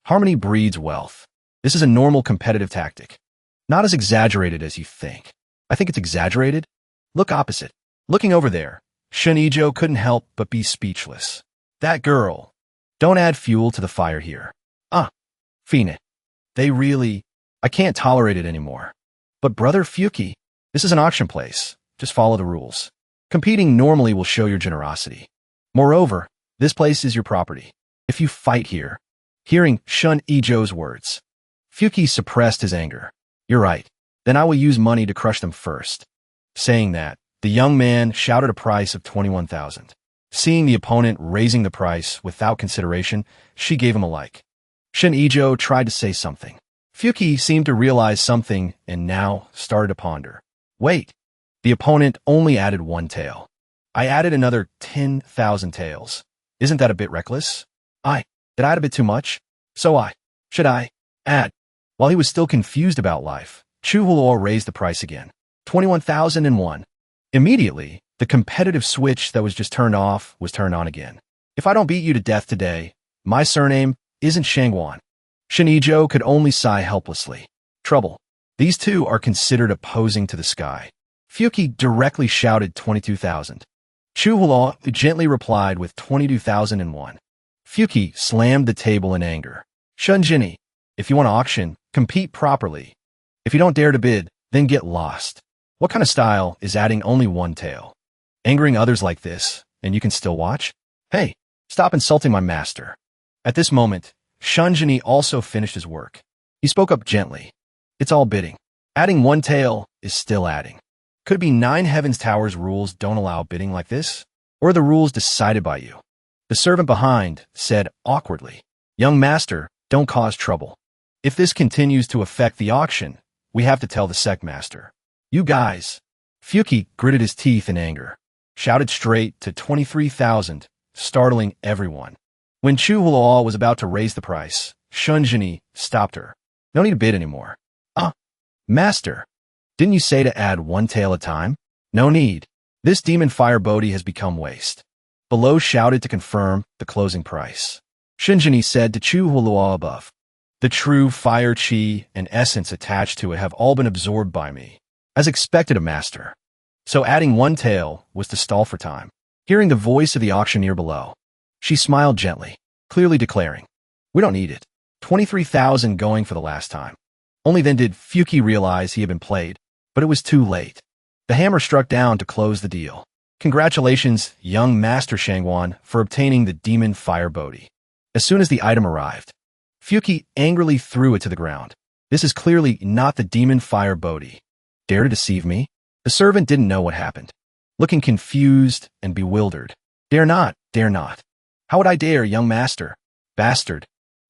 Harmony breeds wealth. This is a normal competitive tactic. Not as exaggerated as you think. I think it's exaggerated. Look opposite. Looking over there, Shunijo couldn't help but be speechless. That girl. Don't add fuel to the fire here. Fiend. They really... I can't tolerate it anymore. But Brother Fuki, this is an auction place. Just follow the rules. Competing normally will show your generosity. Moreover, this place is your property. If you fight here... Hearing Shun Ijo's words, Fuki suppressed his anger. You're right. Then I will use money to crush them first. Saying that, the young man shouted a price of 21,000. Seeing the opponent raising the price without consideration, she gave him a like. Shun Ijo tried to say something. Fuki seemed to realize something and now started to ponder. Wait, the opponent only added 1 tael. I added another 10,000 taels. Isn't that a bit reckless? Did I add a bit too much? Should I add? While he was still confused about life, Chu Hulao raised the price again. 21,001. Immediately, the competitive switch that was just turned off was turned on again. If I don't beat you to death today, my surname isn't Shangwan. Shinijo could only sigh helplessly. Trouble. These two are considered opposing to the sky. Fuki directly shouted 22,000. Chu Hulao gently replied with 22,001. Fuki slammed the table in anger. Shun Jinni, if you want to auction, compete properly. If you don't dare to bid, then get lost. What kind of style is adding only 1 tael? Angering others like this, and you can still watch? Hey, stop insulting my master. At this moment, Shun Jinni also finished his work. He spoke up gently. It's all bidding. Adding 1 tael is still adding. Could it be 9 Heavens Towers rules don't allow bidding like this? Or are the rules decided by you? The servant behind said awkwardly, Young master, don't cause trouble. If this continues to affect the auction, we have to tell the sect master. You guys. Fuki gritted his teeth in anger, shouted straight to 23,000, startling everyone. When Chu Hulao was about to raise the price, Shun Jinni stopped her. No need to bid anymore. Master, didn't you say to add 1 tael at a time? No need. This demon fire Bodhi has become waste. Below shouted to confirm the closing price. Shun Jinni said to Chu Hulao above. The true fire chi and essence attached to it have all been absorbed by me, as expected a master. So adding 1 tael was to stall for time. Hearing the voice of the auctioneer below, she smiled gently, clearly declaring, we don't need it. 23,000 going for the last time. Only then did Fuki realize he had been played, but it was too late. The hammer struck down to close the deal. Congratulations, young Master Shangwan, for obtaining the Demon Fire Bodhi. As soon as the item arrived, Fuki angrily threw it to the ground. This is clearly not the Demon Fire Bodhi. Dare to deceive me? The servant didn't know what happened. Looking confused and bewildered. Dare not, dare not. How would I dare, young master? Bastard.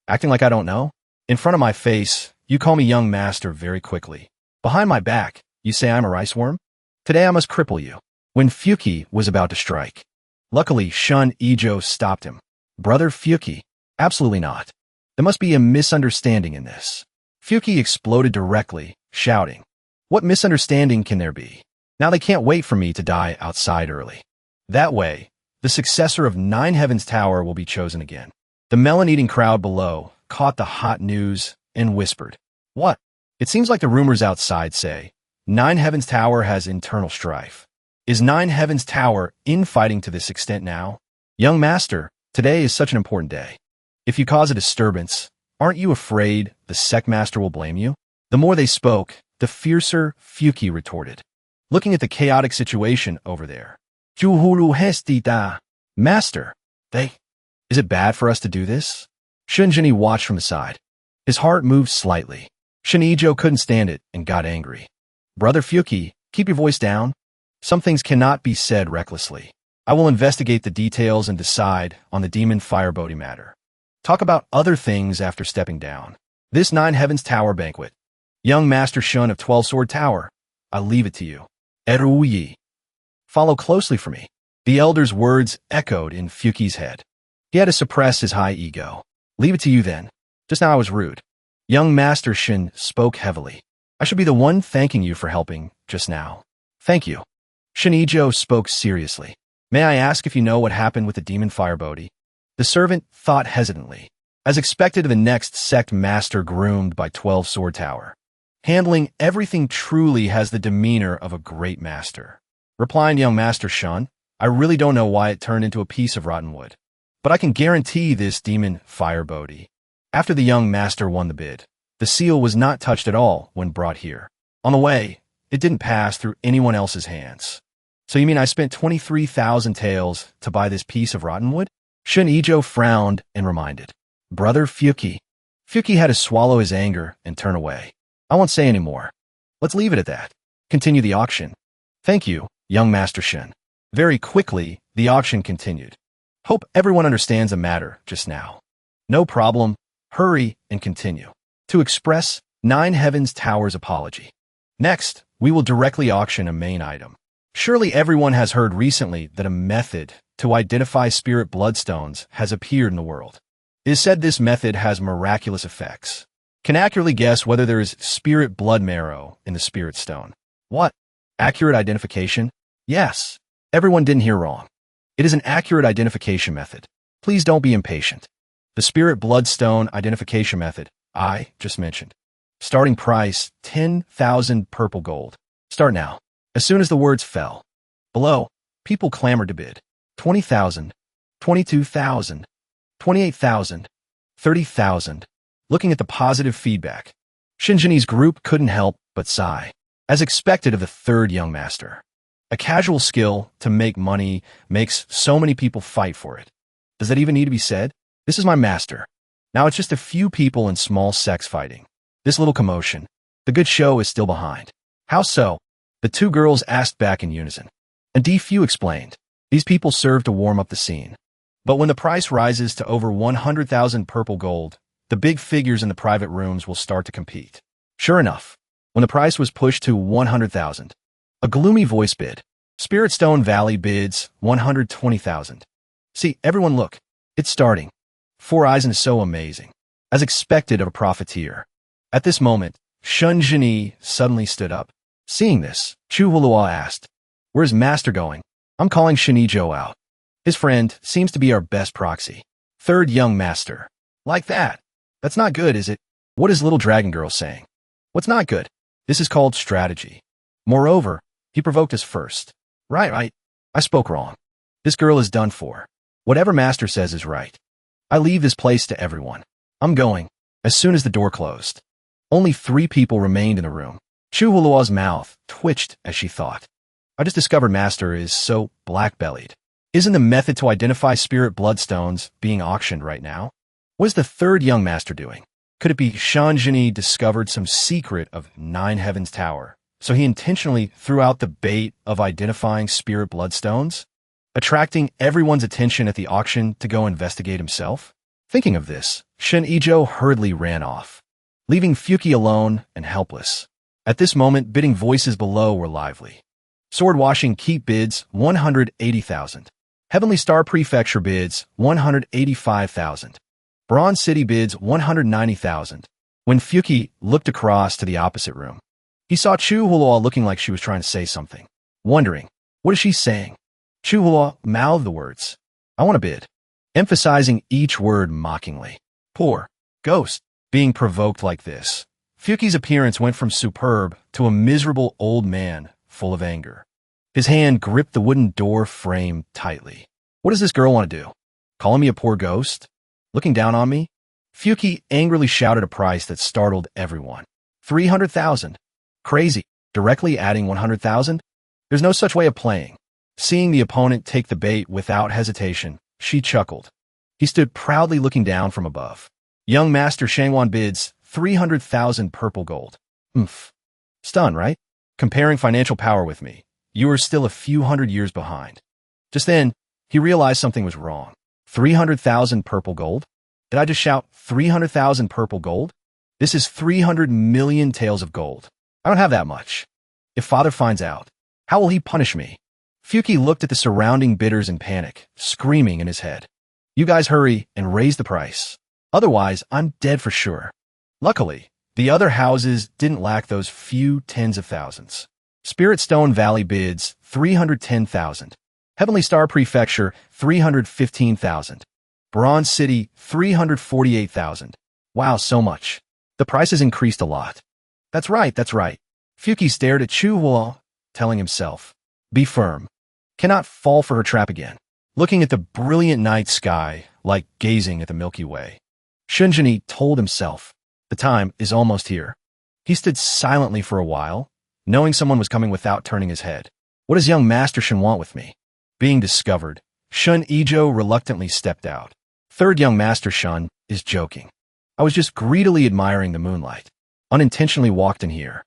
Acting like I don't know? In front of my face, you call me young master very quickly. Behind my back, you say I'm a rice worm? Today I must cripple you. When Fuki was about to strike. Luckily, Shun Ijo stopped him. Brother Fuki, absolutely not. There must be a misunderstanding in this. Fuki exploded directly, shouting, What misunderstanding can there be? Now they can't wait for me to die outside early. That way, the successor of Nine Heavens Tower will be chosen again. The melon-eating crowd below caught the hot news and whispered, "What?" It seems like the rumors outside say, Nine Heavens Tower has internal strife. Is Nine Heavens Tower infighting to this extent now? Young master, today is such an important day. If you cause a disturbance, aren't you afraid the sect master will blame you? The more they spoke, the fiercer Fuki retorted, looking at the chaotic situation over there. Juhulu hestita. Master, is it bad for us to do this? Shunjini watched from the side. His heart moved slightly. Shinijo couldn't stand it and got angry. Brother Fuki, keep your voice down. Some things cannot be said recklessly. I will investigate the details and decide on the demon fireboating matter. Talk about other things after stepping down. This Nine Heavens Tower banquet. Young Master Shun of 12 Sword Tower, I leave it to you. Eruyi. Follow closely for me. The elder's words echoed in Fuki's head. He had to suppress his high ego. Leave it to you then. Just now I was rude. Young Master Shin spoke heavily. I should be the one thanking you for helping just now. Thank you. Shinijo spoke seriously. May I ask if you know what happened with the demon fireboating? The servant thought hesitantly, as expected of the next sect master groomed by 12 Sword Tower. Handling everything truly has the demeanor of a great master. Replying young Master Shun, I really don't know why it turned into a piece of rotten wood. But I can guarantee this demon fireboating. After the young master won the bid, the seal was not touched at all when brought here. On the way, it didn't pass through anyone else's hands. So you mean I spent 23,000 taels to buy this piece of rotten wood? Shunijo frowned and reminded. Brother Fuki. Fuki had to swallow his anger and turn away. I won't say any more. Let's leave it at that. Continue the auction. Thank you, young Master Shin. Very quickly, the auction continued. Hope everyone understands the matter just now. No problem. Hurry and continue. To express Nine Heavens Tower's apology. Next, we will directly auction a main item. Surely everyone has heard recently that a method to identify spirit bloodstones has appeared in the world. It is said this method has miraculous effects. Can accurately guess whether there is spirit blood marrow in the spirit stone. What? Accurate identification? Yes. Everyone didn't hear wrong. It is an accurate identification method. Please don't be impatient. The spirit bloodstone identification method I just mentioned. Starting price, 10,000 purple gold. Start now. As soon as the words fell. Below, people clamored to bid. 20,000, 22,000, 28,000, 30,000. Looking at the positive feedback, Shinjini's group couldn't help but sigh, as expected of the third young master. A casual skill to make money makes so many people fight for it. Does that even need to be said? This is my master. Now it's just a few people in small sects fighting. This little commotion. The good show is still behind. How so? The two girls asked back in unison. And Fu explained. These people serve to warm up the scene. But when the price rises to over 100,000 purple gold, the big figures in the private rooms will start to compete. Sure enough, when the price was pushed to 100,000, a gloomy voice bid. Spirit Stone Valley bids 120,000. See, everyone look. It's starting. Four eyes and so amazing. As expected of a profiteer. At this moment, Shunjini suddenly stood up. Seeing this, Chu Hulua asked, Where's Master going? I'm calling Shinijo out. His friend seems to be our best proxy. Third young master. Like that. That's not good, is it? What is little dragon girl saying? What's not good? This is called strategy. Moreover, he provoked us first. Right. I spoke wrong. This girl is done for. Whatever master says is right. I leave this place to everyone. I'm going. As soon as the door closed. Only 3 people remained in the room. Chu Hulua's mouth twitched as she thought. I just discovered master is so black-bellied. Isn't the method to identify spirit bloodstones being auctioned right now? What is the third young master doing? Could it be Shanjini discovered some secret of Nine Heavens Tower, so he intentionally threw out the bait of identifying spirit bloodstones, attracting everyone's attention at the auction to go investigate himself? Thinking of this, Shinijo hurriedly ran off, leaving Fuki alone and helpless. At this moment, bidding voices below were lively. Sword Washing Keep bids 180,000. Heavenly Star Prefecture bids 185,000. Bronze City bids 190,000. When Fuki looked across to the opposite room, He saw Chu Hulua looking like she was trying to say something, wondering, what is she saying? Chu Hulua mouthed the words, I want a bid, emphasizing each word mockingly. Poor ghost. Being provoked like this, Fuki's appearance went from superb to a miserable old man full of anger. His hand gripped the wooden door frame tightly. What does this girl want to do? Calling me a poor ghost? Looking down on me? Fuki angrily shouted a price that startled everyone. 300,000. Crazy. Directly adding 100,000? There's no such way of playing. Seeing the opponent take the bait without hesitation, she chuckled. He stood proudly looking down from above. Young Master Shangwan bids 300,000 purple gold. Oomph. Stunned, right? Comparing financial power with me, you are still a few hundred years behind. Just then, he realized something was wrong. 300,000 purple gold? Did I just shout 300,000 purple gold? This is 300 million taels of gold. I don't have that much. If father finds out, how will he punish me? Fuki looked at the surrounding bidders in panic, screaming in his head. You guys hurry and raise the price. Otherwise, I'm dead for sure. Luckily, the other houses didn't lack those few tens of thousands. Spirit Stone Valley bids 310,000. Heavenly Star Prefecture 315,000. Bronze City 348,000. Wow, so much. The prices increased a lot. That's right, that's right. Fuki stared at Chu Hulua, telling himself, be firm. Cannot fall for her trap again. Looking at the brilliant night sky like gazing at the Milky Way, Shunjini told himself, the time is almost here. He stood silently for a while, knowing someone was coming without turning his head. What does young Master Shun want with me? Being discovered, Shun Ijo reluctantly stepped out. Third young Master Shun is joking. I was just greedily admiring the moonlight. Unintentionally walked in here.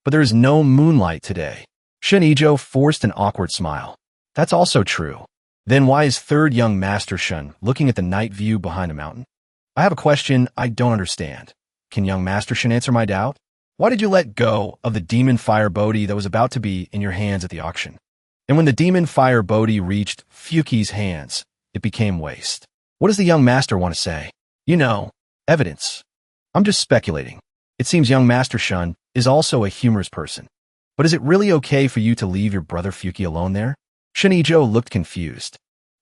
But there is no moonlight today. Shun Ijo forced an awkward smile. That's also true. Then why is third young Master Shun looking at the night view behind a mountain? I have a question I don't understand. Can young Master Shun answer my doubt? Why did you let go of the demon fire bodhi that was about to be in your hands at the auction? And when the demon fire bodhi reached Fuki's hands, it became waste. What does the young master want to say? You know, evidence. I'm just speculating. It seems young Master Shun is also a humorous person. But is it really okay for you to leave your brother Fuki alone there? Shun Ijo looked confused.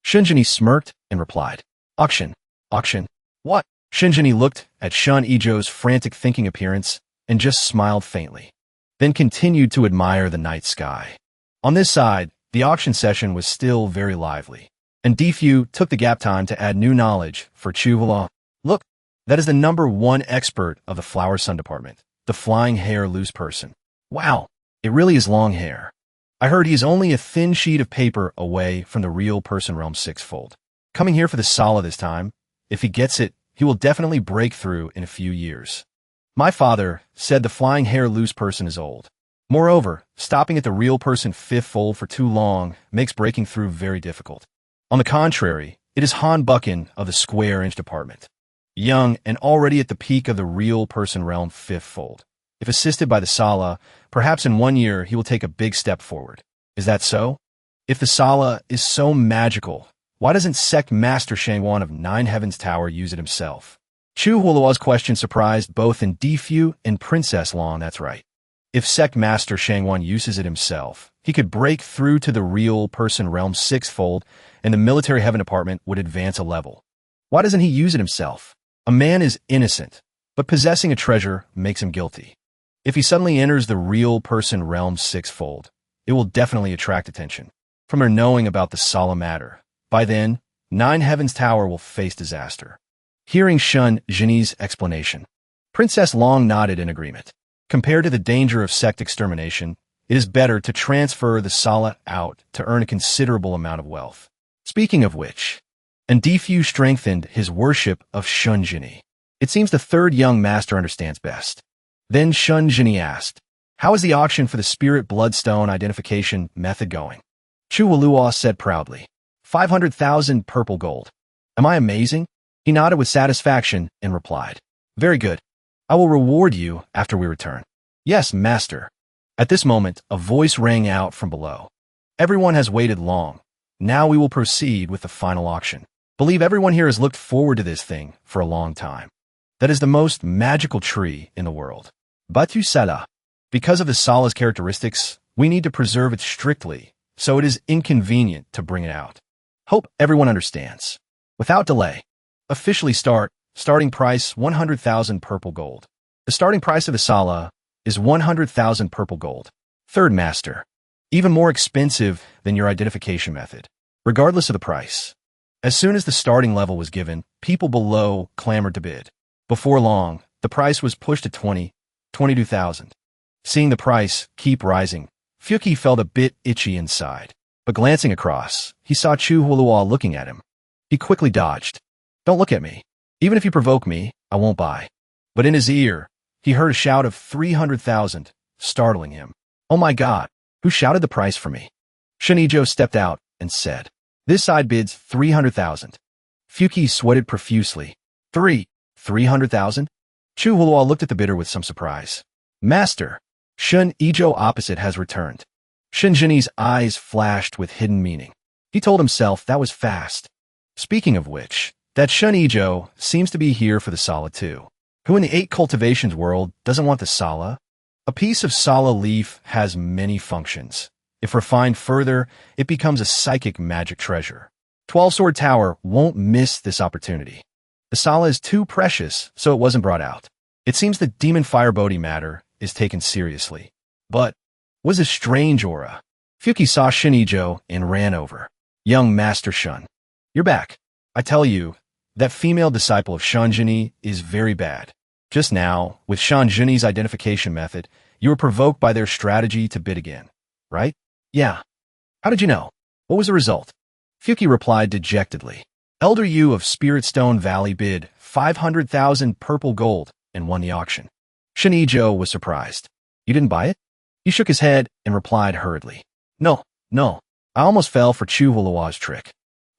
Shunjini smirked and replied, Auction. Auction? What? Shunjini looked at Shun Ijo's frantic thinking appearance and just smiled faintly, then continued to admire the night sky. On this side, the auction session was still very lively, and Defu took the gap time to add new knowledge for Chu Hulua. Look, that is the #1 expert of the Flower Sun department, the flying hair loose person. Wow, it really is long hair. I heard he is only a thin sheet of paper away from the real person realm sixfold. Coming here for the Sala this time. If he gets it, he will definitely break through in a few years. My father said the flying hair loose person is old. Moreover, stopping at the real person fifth fold for too long makes breaking through very difficult. On the contrary, it is Han Buckin of the square inch department. Young and already at the peak of the real person realm fifth fold. If assisted by the Sala, perhaps in 1 year he will take a big step forward. Is that so? If the Sala is so magical, why doesn't Sect Master Shangwan of Nine Heavens Tower use it himself? Chu Hulua's question surprised both in Defu and Princess Long, that's right. If Sect Master Shangwan uses it himself, he could break through to the real person realm sixfold and the military heaven department would advance a level. Why doesn't he use it himself? A man is innocent, but possessing a treasure makes him guilty. If he suddenly enters the real person realm sixfold, it will definitely attract attention from her knowing about the solemn matter. By then, Nine Heavens Tower will face disaster. Hearing Shun Jini's explanation, Princess Long nodded in agreement. Compared to the danger of sect extermination, it is better to transfer the Sala out to earn a considerable amount of wealth. Speaking of which, and Defu strengthened his worship of Shun Jini. It seems the third young master understands best. Then Shun Jini asked, how is the auction for the spirit bloodstone identification method going? Chu Hulua said proudly, 500,000 purple gold. Am I amazing? He nodded with satisfaction and replied, very good. I will reward you after we return. Yes, master. At this moment, a voice rang out from below. Everyone has waited long. Now we will proceed with the final auction. Believe everyone here has looked forward to this thing for a long time. That is the most magical tree in the world. Batu Sala. Because of the Sala's characteristics, we need to preserve it strictly, so it is inconvenient to bring it out. Hope everyone understands. Without delay, officially starting price 100,000 purple gold. The starting price of the Sala is 100,000 purple gold. Third master. Even more expensive than your identification method, regardless of the price. As soon as the starting level was given, people below clamored to bid. Before long, the price was pushed to 22,000. Seeing the price keep rising, Fuki felt a bit itchy inside. But glancing across, he saw Chu Huolua looking at him. He quickly dodged. Don't look at me. Even if you provoke me, I won't buy. But in his ear, he heard a shout of 300,000, startling him. Oh my god, who shouted the price for me? Shinijo stepped out and said, this side bids 300,000. Fuki sweated profusely. 300,000? Chu Huolua looked at the bidder with some surprise. Master, Shun Ijo opposite has returned. Shinjini's eyes flashed with hidden meaning. He told himself that was fast. Speaking of which, that Shun Ijo seems to be here for the Sala too. Who in the 8 cultivations world doesn't want the Sala? A piece of Sala leaf has many functions. If refined further, it becomes a psychic magic treasure. 12-Sword Tower won't miss this opportunity. The Sala is too precious, so it wasn't brought out. It seems the demon fire Bodhi matter is taken seriously. But was a strange aura. Fuki saw Shinijo and ran over. Young Master Shun. You're back. I tell you, that female disciple of Shanjini is very bad. Just now, with Shanjini's identification method, you were provoked by their strategy to bid again, right? Yeah. How did you know? What was the result? Fuki replied dejectedly. Elder Yu of Spirit Stone Valley bid 500,000 purple gold and won the auction. Shinijo was surprised. You didn't buy it? He shook his head and replied hurriedly. No. I almost fell for Chu Hulua's trick.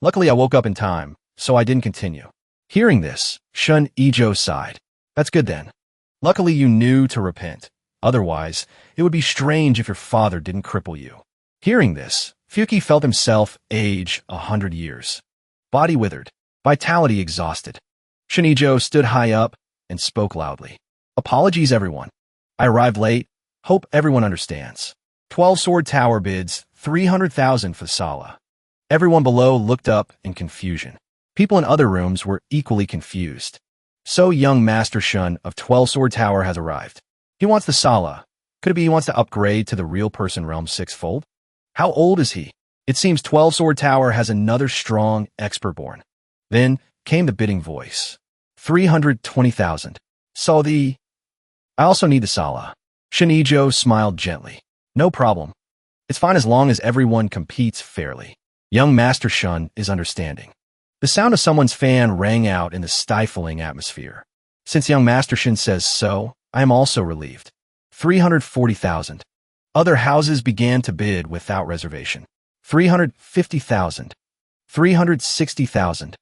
Luckily I woke up in time, so I didn't continue. Hearing this, Shun Ijo sighed. That's good then. Luckily you knew to repent. Otherwise, it would be strange if your father didn't cripple you. Hearing this, Fuki felt himself age 100 years. Body withered, vitality exhausted. Shinijo stood high up and spoke loudly. Apologies everyone. I arrived late. Hope everyone understands. 12-Sword Tower bids 300,000 for the Sala. Everyone below looked up in confusion. People in other rooms were equally confused. So young Master Shun of 12-Sword Tower has arrived. He wants the Sala. Could it be he wants to upgrade to the real person realm 6-fold? How old is he? It seems 12-Sword Tower has another strong expert born. Then came the bidding voice. 320,000. So I also need the Sala. Shinijo smiled gently. No problem. It's fine as long as everyone competes fairly. Young Master Shun is understanding. The sound of someone's fan rang out in the stifling atmosphere. Since young Master Shun says so, I am also relieved. 340,000. Other houses began to bid without reservation. 350,000. 360,000.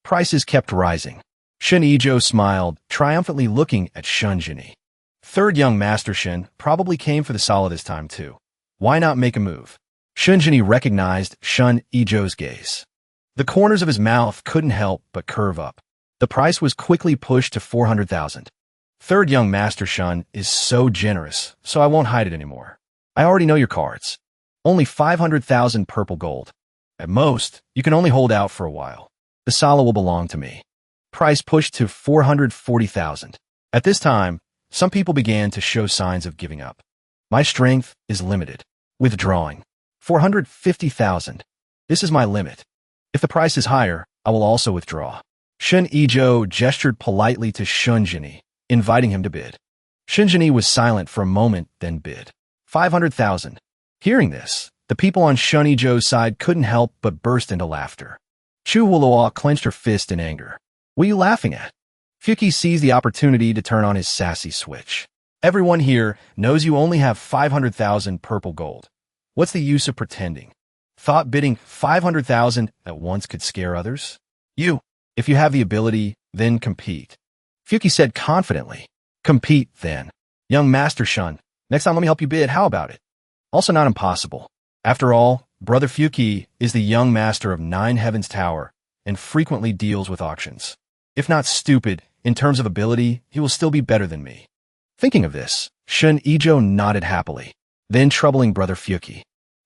Prices kept rising. Shinijo smiled, triumphantly looking at Shunjini. Third young Master Shun probably came for the Sala this time too. Why not make a move? Shunjini recognized Shun Ijo's gaze. The corners of his mouth couldn't help but curve up. The price was quickly pushed to 400,000. Third young Master Shun is so generous, so I won't hide it anymore. I already know your cards. Only 500,000 purple gold. At most, you can only hold out for a while. The Sala will belong to me. Price pushed to 440,000. At this time, some people began to show signs of giving up. My strength is limited. Withdrawing. 450,000. This is my limit. If the price is higher, I will also withdraw. Shun Ijo gestured politely to Shunjini, inviting him to bid. Shunjini was silent for a moment, then bid. 500,000. Hearing this, the people on Shun Ijo's side couldn't help but burst into laughter. Chu Huolua clenched her fist in anger. What are you laughing at? Fuki seized the opportunity to turn on his sassy switch. Everyone here knows you only have 500,000 purple gold. What's the use of pretending? Thought bidding 500,000 at once could scare others? If you have the ability, then compete. Fuki said confidently. Compete, then. Young Master Shun, next time let me help you bid, how about it? Also not impossible. After all, Brother Fuki is the young master of 9 Heavens Tower and frequently deals with auctions. If not stupid, in terms of ability, he will still be better than me. Thinking of this, Shun Ijo nodded happily. Then troubling brother Fuki.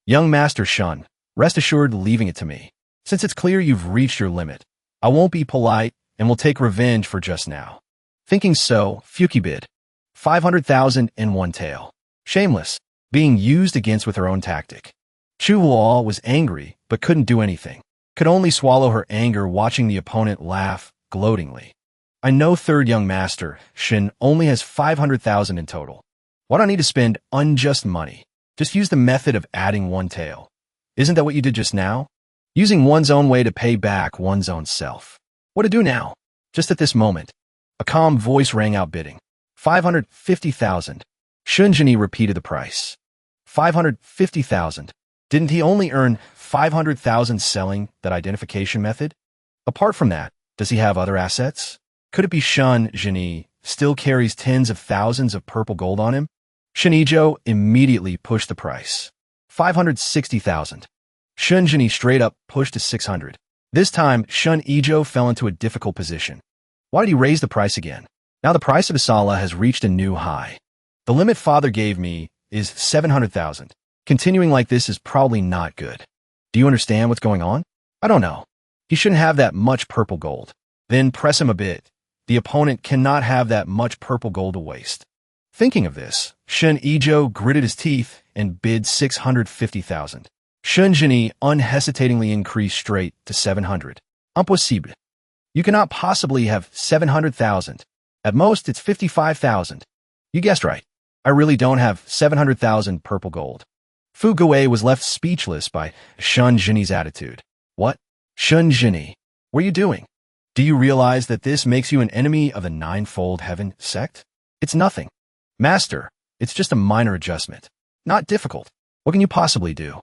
Young Master Shun, rest assured leaving it to me. Since it's clear you've reached your limit, I won't be polite and will take revenge for just now. Thinking so, Fuki bid. 500,000 in one tael. Shameless, being used against with her own tactic. Chu Huo was angry, but couldn't do anything. Could only swallow her anger watching the opponent laugh, gloatingly. I know third young master, Shin, only has 500,000 in total. Why do I need to spend unjust money? Just use the method of adding one tael. Isn't that what you did just now? Using one's own way to pay back one's own self. What to do now? Just at this moment, a calm voice rang out bidding. 550,000. Shunjini repeated the price. 550,000. Didn't he only earn 500,000 selling that identification method? Apart from that, does he have other assets? Could it be Shunjini still carries tens of thousands of purple gold on him? Shinijo immediately pushed the price. 560,000. Shunjini straight up pushed to 600. This time, Shun Ijo fell into a difficult position. Why did he raise the price again? Now the price of Isala has reached a new high. The limit father gave me is 700,000. Continuing like this is probably not good. Do you understand what's going on? I don't know. He shouldn't have that much purple gold. Then press him a bit. The opponent cannot have that much purple gold to waste. Thinking of this, Shun Ijo gritted his teeth and bid 650,000. Shunjini unhesitatingly increased straight to 700. Impossible. You cannot possibly have 700,000. At most, it's 55,000. You guessed right. I really don't have 700,000 purple gold. Fu Guei was left speechless by Shunjini's attitude. What? Shunjini, what are you doing? Do you realize that this makes you an enemy of the Ninefold Heaven sect? It's nothing. Master, it's just a minor adjustment. Not difficult. What can you possibly do?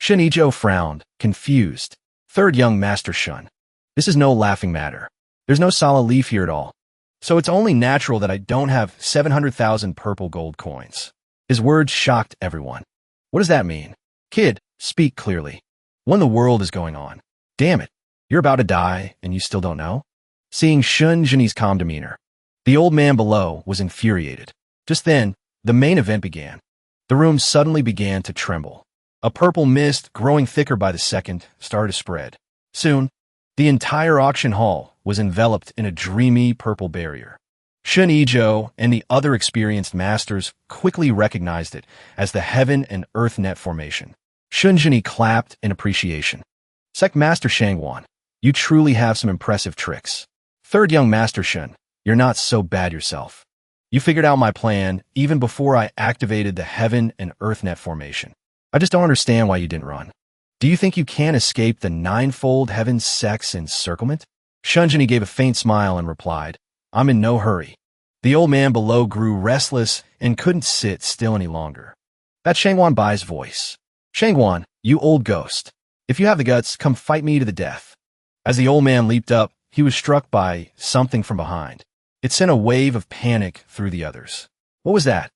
Shunijo frowned, confused. Third young Master Shun. This is no laughing matter. There's no Sala leaf here at all. So it's only natural that I don't have 700,000 purple gold coins. His words shocked everyone. What does that mean? Kid, speak clearly. What in the world is going on? Damn it. You're about to die and you still don't know? Seeing Shunjini's calm demeanor, the old man below was infuriated. Just then, the main event began. The room suddenly began to tremble. A purple mist, growing thicker by the second, started to spread. Soon, the entire auction hall was enveloped in a dreamy purple barrier. Shun Ijo and the other experienced masters quickly recognized it as the Heaven and Earth Net formation. Shunjini clapped in appreciation. Sect Master Shangwan, you truly have some impressive tricks. Third young Master Shun, you're not so bad yourself. You figured out my plan even before I activated the Heaven and Earth Net formation. I just don't understand why you didn't run. Do you think you can escape the Ninefold Heaven sect's encirclement? Shunjini gave a faint smile and replied, I'm in no hurry. The old man below grew restless and couldn't sit still any longer. That's Shangwan Bai's voice. Shangwan, you old ghost. If you have the guts, come fight me to the death. As the old man leaped up, he was struck by something from behind. It sent a wave of panic through the others. What was that?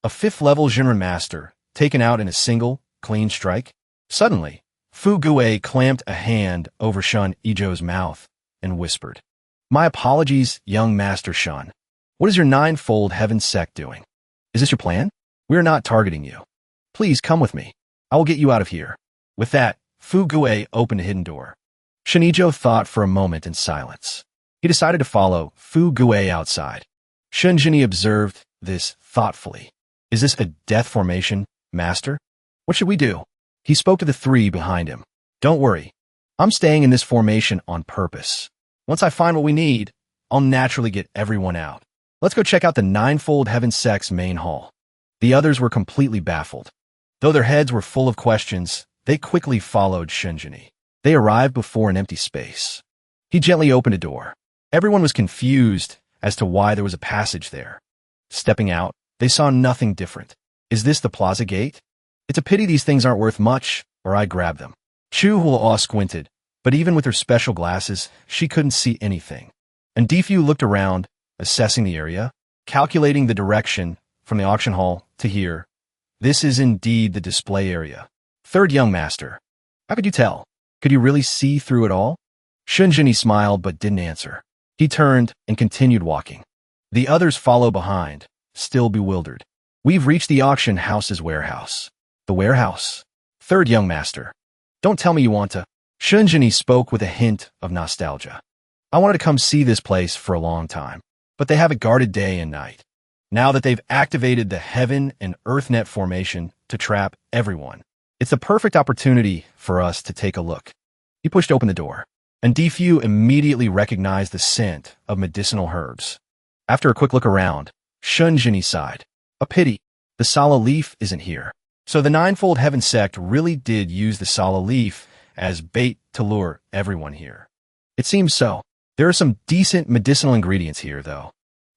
A fifth-level Jinren master, taken out in a single, clean strike? Suddenly, Fu Guei clamped a hand over Shun Ijo's mouth and whispered, My apologies, young Master Shun. What is your Ninefold Heaven sect doing? Is this your plan? We are not targeting you. Please come with me. I will get you out of here. With that, Fu Guei opened a hidden door. Shunijo thought for a moment in silence. He decided to follow Fu Guei outside. Shunjini observed this thoughtfully. Is this a death formation, Master? What should we do? He spoke to the three behind him. Don't worry. I'm staying in this formation on purpose. Once I find what we need, I'll naturally get everyone out. Let's go check out the Ninefold Heaven sect's main hall. The others were completely baffled. Though their heads were full of questions, they quickly followed Shunjini. They arrived before an empty space. He gently opened a door. Everyone was confused as to why there was a passage there. Stepping out, they saw nothing different. Is this the plaza gate? It's a pity these things aren't worth much, or I grab them. Chu Hua squinted, but even with her special glasses, she couldn't see anything. And Difu looked around, assessing the area, calculating the direction from the auction hall to here. This is indeed the display area. Third young master. How could you tell? Could you really see through it all? Shunjini smiled but didn't answer. He turned and continued walking. The others followed behind, still bewildered. We've reached the auction house's warehouse. The warehouse. Third young master. Don't tell me you want to. Shunjini spoke with a hint of nostalgia. I wanted to come see this place for a long time, but they have it guarded day and night. Now that they've activated the heaven and earth net formation to trap everyone, it's the perfect opportunity for us to take a look. He pushed open the door, and Defu immediately recognized the scent of medicinal herbs. After a quick look around, Shunjini sighed. A pity, the Sala leaf isn't here. So the Ninefold Heaven sect really did use the Sala leaf as bait to lure everyone here. It seems so. There are some decent medicinal ingredients here, though.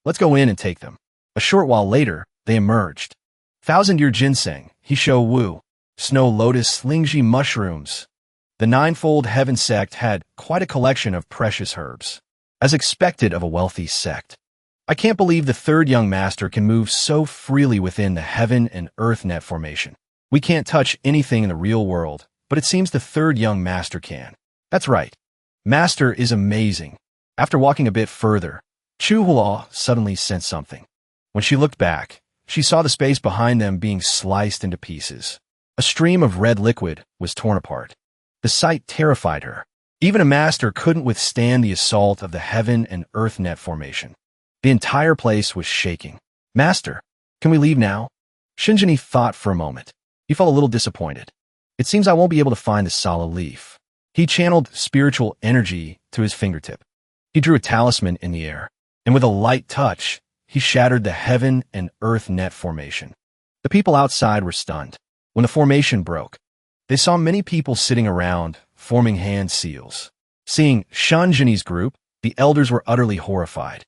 Let's go in and take them. A short while later, they emerged. Thousand-year ginseng, Hisho Wu, snow lotus, Lingji mushrooms. The Ninefold Heaven sect had quite a collection of precious herbs, as expected of a wealthy sect. I can't believe the third young master can move so freely within the heaven and earth net formation. We can't touch anything in the real world, but it seems the third young master can. That's right. Master is amazing. After walking a bit further, Chuhua suddenly sensed something. When she looked back, she saw the space behind them being sliced into pieces. A stream of red liquid was torn apart. The sight terrified her. Even a master couldn't withstand the assault of the heaven and earth net formation. The entire place was shaking. Master, can we leave now? Shinjini thought for a moment. He felt a little disappointed. It seems I won't be able to find the Sala leaf. He channeled spiritual energy to his fingertip. He drew a talisman in the air, and with a light touch, he shattered the heaven and earth net formation. The people outside were stunned. When the formation broke, they saw many people sitting around, forming hand seals. Seeing Shinjini's group, the elders were utterly horrified.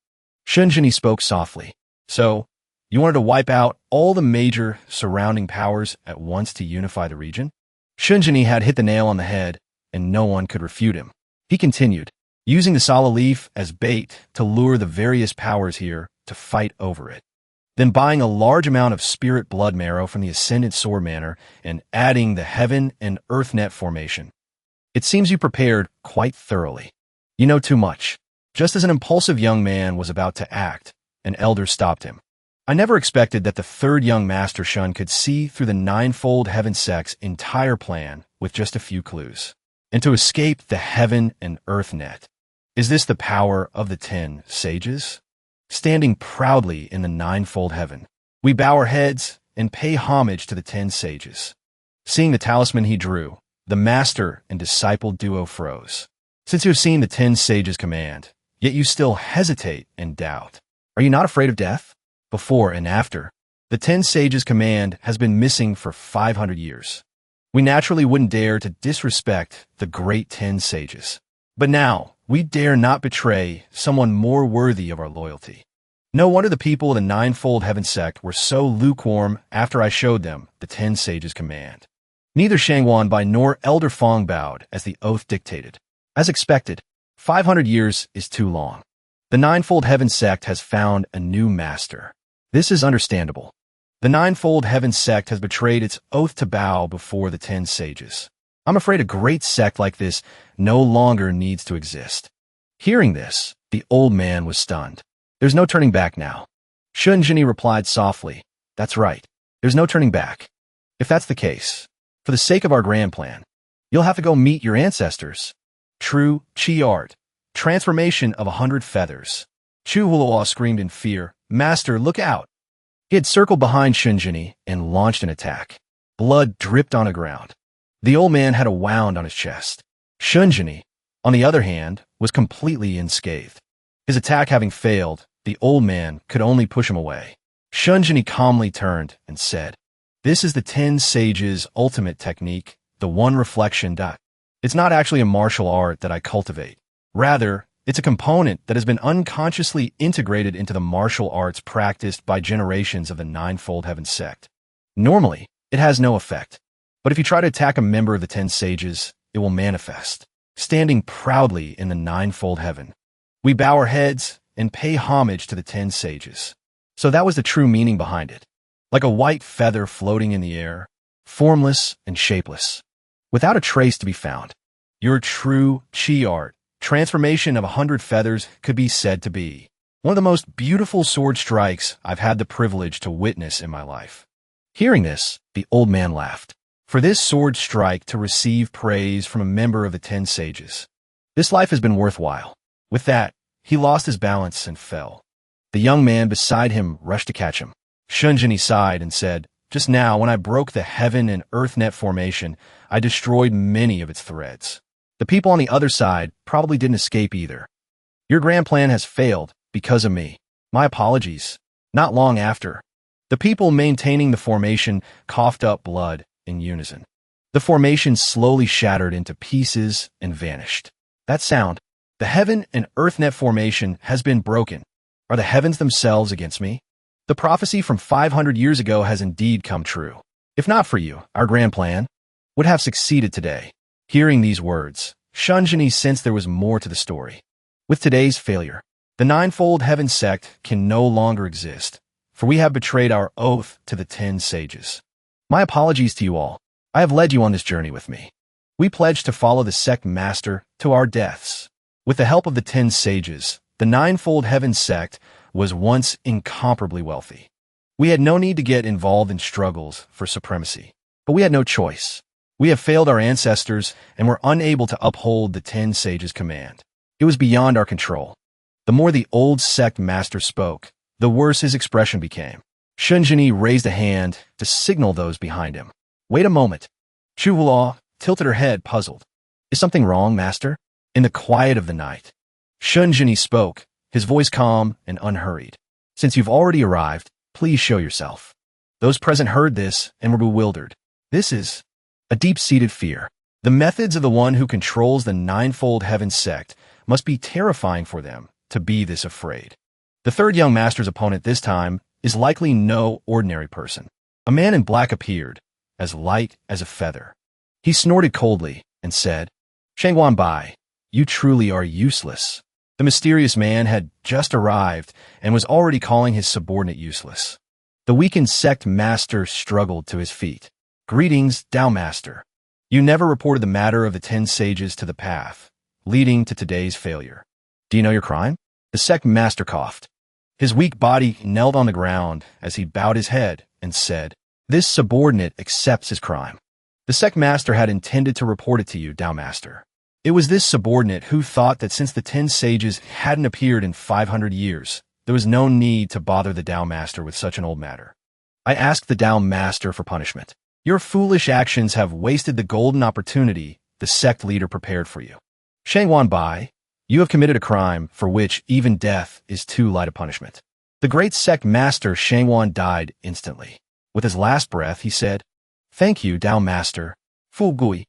Shinjini spoke softly. So, you wanted to wipe out all the major surrounding powers at once to unify the region? Shinjini had hit the nail on the head, and no one could refute him. He continued, using the Sala leaf as bait to lure the various powers here to fight over it. Then buying a large amount of spirit blood marrow from the Ascendant Sword Manor and adding the heaven and earth net formation. It seems you prepared quite thoroughly. You know too much. Just as an impulsive young man was about to act, an elder stopped him. I never expected that the third young master Shun could see through the Ninefold Heaven sect's entire plan with just a few clues, and to escape the heaven and earth net. Is this the power of the 10 sages? Standing proudly in the Ninefold Heaven, we bow our heads and pay homage to the 10 sages. Seeing the talisman he drew, the master and disciple duo froze. Since you have seen the 10 sages command, yet you still hesitate and doubt. Are you not afraid of death? Before and after, the 10 sages command has been missing for 500 years. We naturally wouldn't dare to disrespect the great 10 sages. But now, we dare not betray someone more worthy of our loyalty. No wonder the people of the Ninefold Heaven sect were so lukewarm after I showed them the 10 sages command. Neither Shangwan Bai nor Elder Fong bowed as the oath dictated. As expected, 500 years is too long. The Ninefold Heaven sect has found a new master. This is understandable. The Ninefold Heaven sect has betrayed its oath to bow before the 10 sages. I'm afraid a great sect like this no longer needs to exist. Hearing this, the old man was stunned. There's no turning back now. Shunjini replied softly, That's right. There's no turning back. If that's the case, for the sake of our grand plan, you'll have to go meet your ancestors. True Chi art. Transformation of 100 feathers. Chu Hulua screamed in fear, Master, look out! He had circled behind Shunjini and launched an attack. Blood dripped on the ground. The old man had a wound on his chest. Shunjini, on the other hand, was completely unscathed. His attack having failed, the old man could only push him away. Shunjini calmly turned and said, This is the 10 sages' ultimate technique, the one reflection dot. It's not actually a martial art that I cultivate. Rather, it's a component that has been unconsciously integrated into the martial arts practiced by generations of the Ninefold Heaven sect. Normally, it has no effect. But if you try to attack a member of the 10 sages, it will manifest, standing proudly in the Ninefold Heaven. We bow our heads and pay homage to the 10 sages. So that was the true meaning behind it. Like a white feather floating in the air, formless and shapeless, without a trace to be found. Your true Chi art, transformation of 100 feathers, could be said to be One of the most beautiful sword strikes I've had the privilege to witness in my life. Hearing this, the old man laughed. For this sword strike to receive praise from a member of the 10 sages. This life has been worthwhile. With that, he lost his balance and fell. The young man beside him rushed to catch him. Shunjini sighed and said, "Just now, when I broke the heaven and earth net formation, I destroyed many of its threads. The people on the other side probably didn't escape either. Your grand plan has failed because of me. My apologies." Not long after, the people maintaining the formation coughed up blood in unison. The formation slowly shattered into pieces and vanished. That sound, the heaven and earth net formation has been broken. Are the heavens themselves against me? The prophecy from 500 years ago has indeed come true. If not for you, our grand plan would have succeeded today. Hearing these words, Shunjini sensed there was more to the story. With today's failure, the ninefold heaven sect can no longer exist, for we have betrayed our oath to the 10 sages. My apologies to you all. I have led you on this journey with me. We pledge to follow the sect master to our deaths. With the help of the 10 sages, the ninefold heaven sect was once incomparably wealthy. We had no need to get involved in struggles for supremacy, but we had no choice. We have failed our ancestors and were unable to uphold the 10 sages' command. It was beyond our control. The more the old sect master spoke, the worse his expression became. Shunjini raised a hand to signal those behind him. Wait a moment. Chuhua tilted her head, puzzled. Is something wrong, master? In the quiet of the night, Shunjini spoke, his voice calm and unhurried. Since you've already arrived, please show yourself. Those present heard this and were bewildered. This is a deep-seated fear. The methods of the one who controls the ninefold heaven sect must be terrifying for them to be this afraid. The third young master's opponent this time is likely no ordinary person. A man in black appeared, as light as a feather. He snorted coldly and said, "Shangwan Bai, you truly are useless." The mysterious man had just arrived and was already calling his subordinate useless. The weakened sect master struggled to his feet. "Greetings, Tao Master. You never reported the matter of the 10 sages to the path, leading to today's failure. Do you know your crime?" The sect master coughed. His weak body knelt on the ground as he bowed his head and said, "This subordinate accepts his crime. The sect master had intended to report it to you, Tao Master. It was this subordinate who thought that since the 10 sages hadn't appeared in 500 years, there was no need to bother the Tao Master with such an old matter. I asked the Tao Master for punishment. Your foolish actions have wasted the golden opportunity the sect leader prepared for you. Shangwan Bai, you have committed a crime for which even death is too light a punishment." The great sect master Shangwan died instantly. With his last breath, he said, "Thank you, Tao Master. Fu Gui.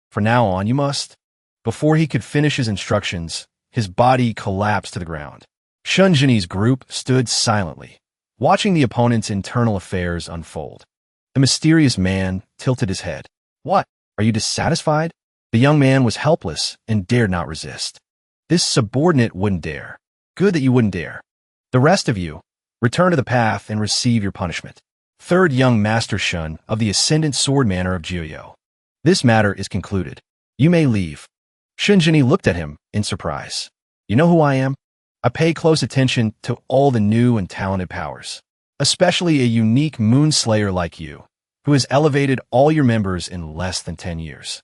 From now on, you must..." Before he could finish his instructions, his body collapsed to the ground. Shunjini's group stood silently, watching the opponent's internal affairs unfold. The mysterious man tilted his head. "What? Are you dissatisfied?" The young man was helpless and dared not resist. This subordinate wouldn't dare. Good that you wouldn't dare. The rest of you, return to the path and receive your punishment. Third young Master Shun of the Ascendant Sword Manor of Jiuyo. This matter is concluded. You may leave. Shunjini looked at him in surprise. You know who I am? I pay close attention to all the new and talented powers, especially a unique moonslayer like you, who has elevated all your members in less than 10 years.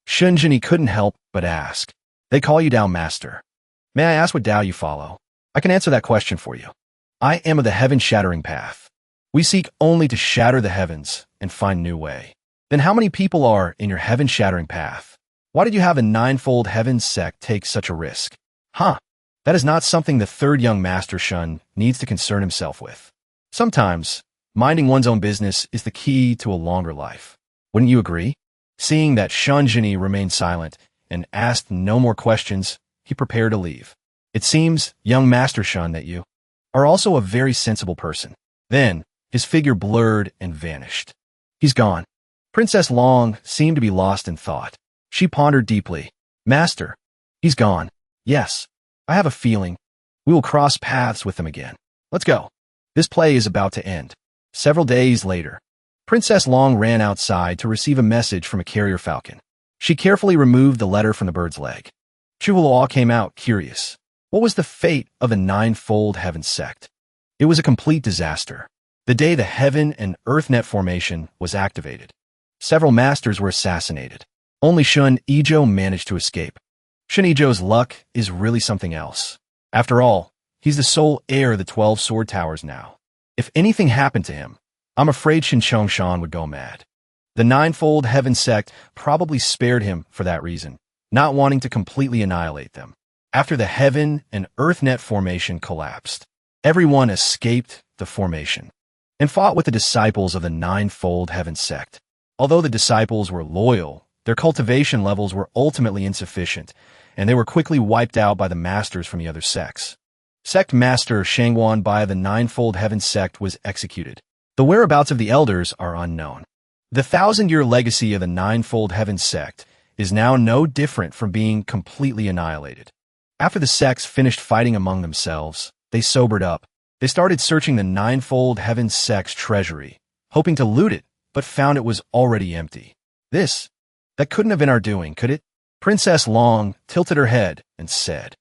Shunjini couldn't help but ask. They call you Tao Master. May I ask what Tao you follow? I can answer that question for you. I am of the heaven-shattering path. We seek only to shatter the heavens and find new way. Then how many people are in your heaven-shattering path? Why did you have a ninefold heaven sect take such a risk? That is not something the third young Master Shun needs to concern himself with. Sometimes, minding one's own business is the key to a longer life. Wouldn't you agree? Seeing that Shunjini remained silent and asked no more questions, he prepared to leave. It seems, young Master Shun, that you are also a very sensible person. Then, his figure blurred and vanished. He's gone. Princess Long seemed to be lost in thought. She pondered deeply. Master, he's gone. Yes, I have a feeling we will cross paths with him again. Let's go. This play is about to end. Several days later, Princess Long ran outside to receive a message from a carrier falcon. She carefully removed the letter from the bird's leg. Chuhua came out, curious. What was the fate of the Ninefold Heaven sect? It was a complete disaster. The day the Heaven and Earth Net formation was activated, several masters were assassinated. Only Shun Ijo managed to escape. Shun Ijo's luck is really something else. After all, he's the sole heir of the 12 sword towers now. If anything happened to him, I'm afraid Shin Chongshan would go mad. The Ninefold Heaven sect probably spared him for that reason, not wanting to completely annihilate them. After the Heaven and Earth Net formation collapsed, everyone escaped the formation and fought with the disciples of the Ninefold Heaven sect. Although the disciples were loyal, their cultivation levels were ultimately insufficient, and they were quickly wiped out by the masters from the other sects. Sect Master Shangwan Bai of the Ninefold Heaven sect was executed. The whereabouts of the elders are unknown. The 1,000-year legacy of the Ninefold Heaven sect is now no different from being completely annihilated. After the sects finished fighting among themselves, they sobered up. They started searching the Ninefold Heaven sect's treasury, hoping to loot it, but found it was already empty. That couldn't have been our doing, could it? Princess Long tilted her head and said,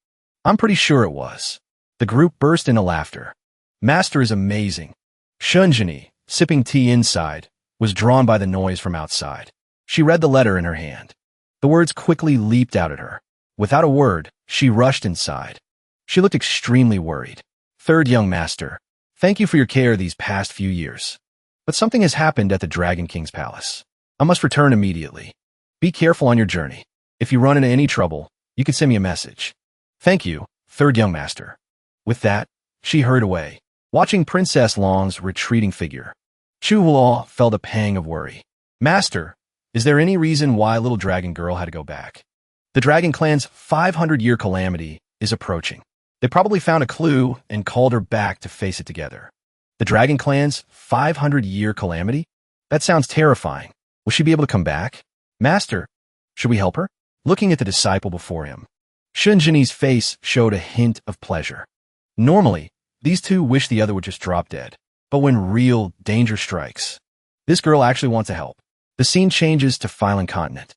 I'm pretty sure it was. The group burst into laughter. Master is amazing. Shunjini, sipping tea inside, was drawn by the noise from outside. She read the letter in her hand. The words quickly leaped out at her. Without a word, she rushed inside. She looked extremely worried. Third young master, thank you for your care these past few years. But something has happened at the Dragon King's palace. I must return immediately. Be careful on your journey. If you run into any trouble, you can send me a message. Thank you, third young master. With that, she hurried away, watching Princess Long's retreating figure. Chu Huo felt a pang of worry. Master, is there any reason why little dragon girl had to go back? The Dragon Clan's 500-year calamity is approaching. They probably found a clue and called her back to face it together. The Dragon Clan's 500-year calamity? That sounds terrifying. Will she be able to come back? Master, should we help her? Looking at the disciple before him, Shunjini's face showed a hint of pleasure. Normally, these two wish the other would just drop dead. But when real danger strikes, this girl actually wants to help. The scene changes to Phylon Continent,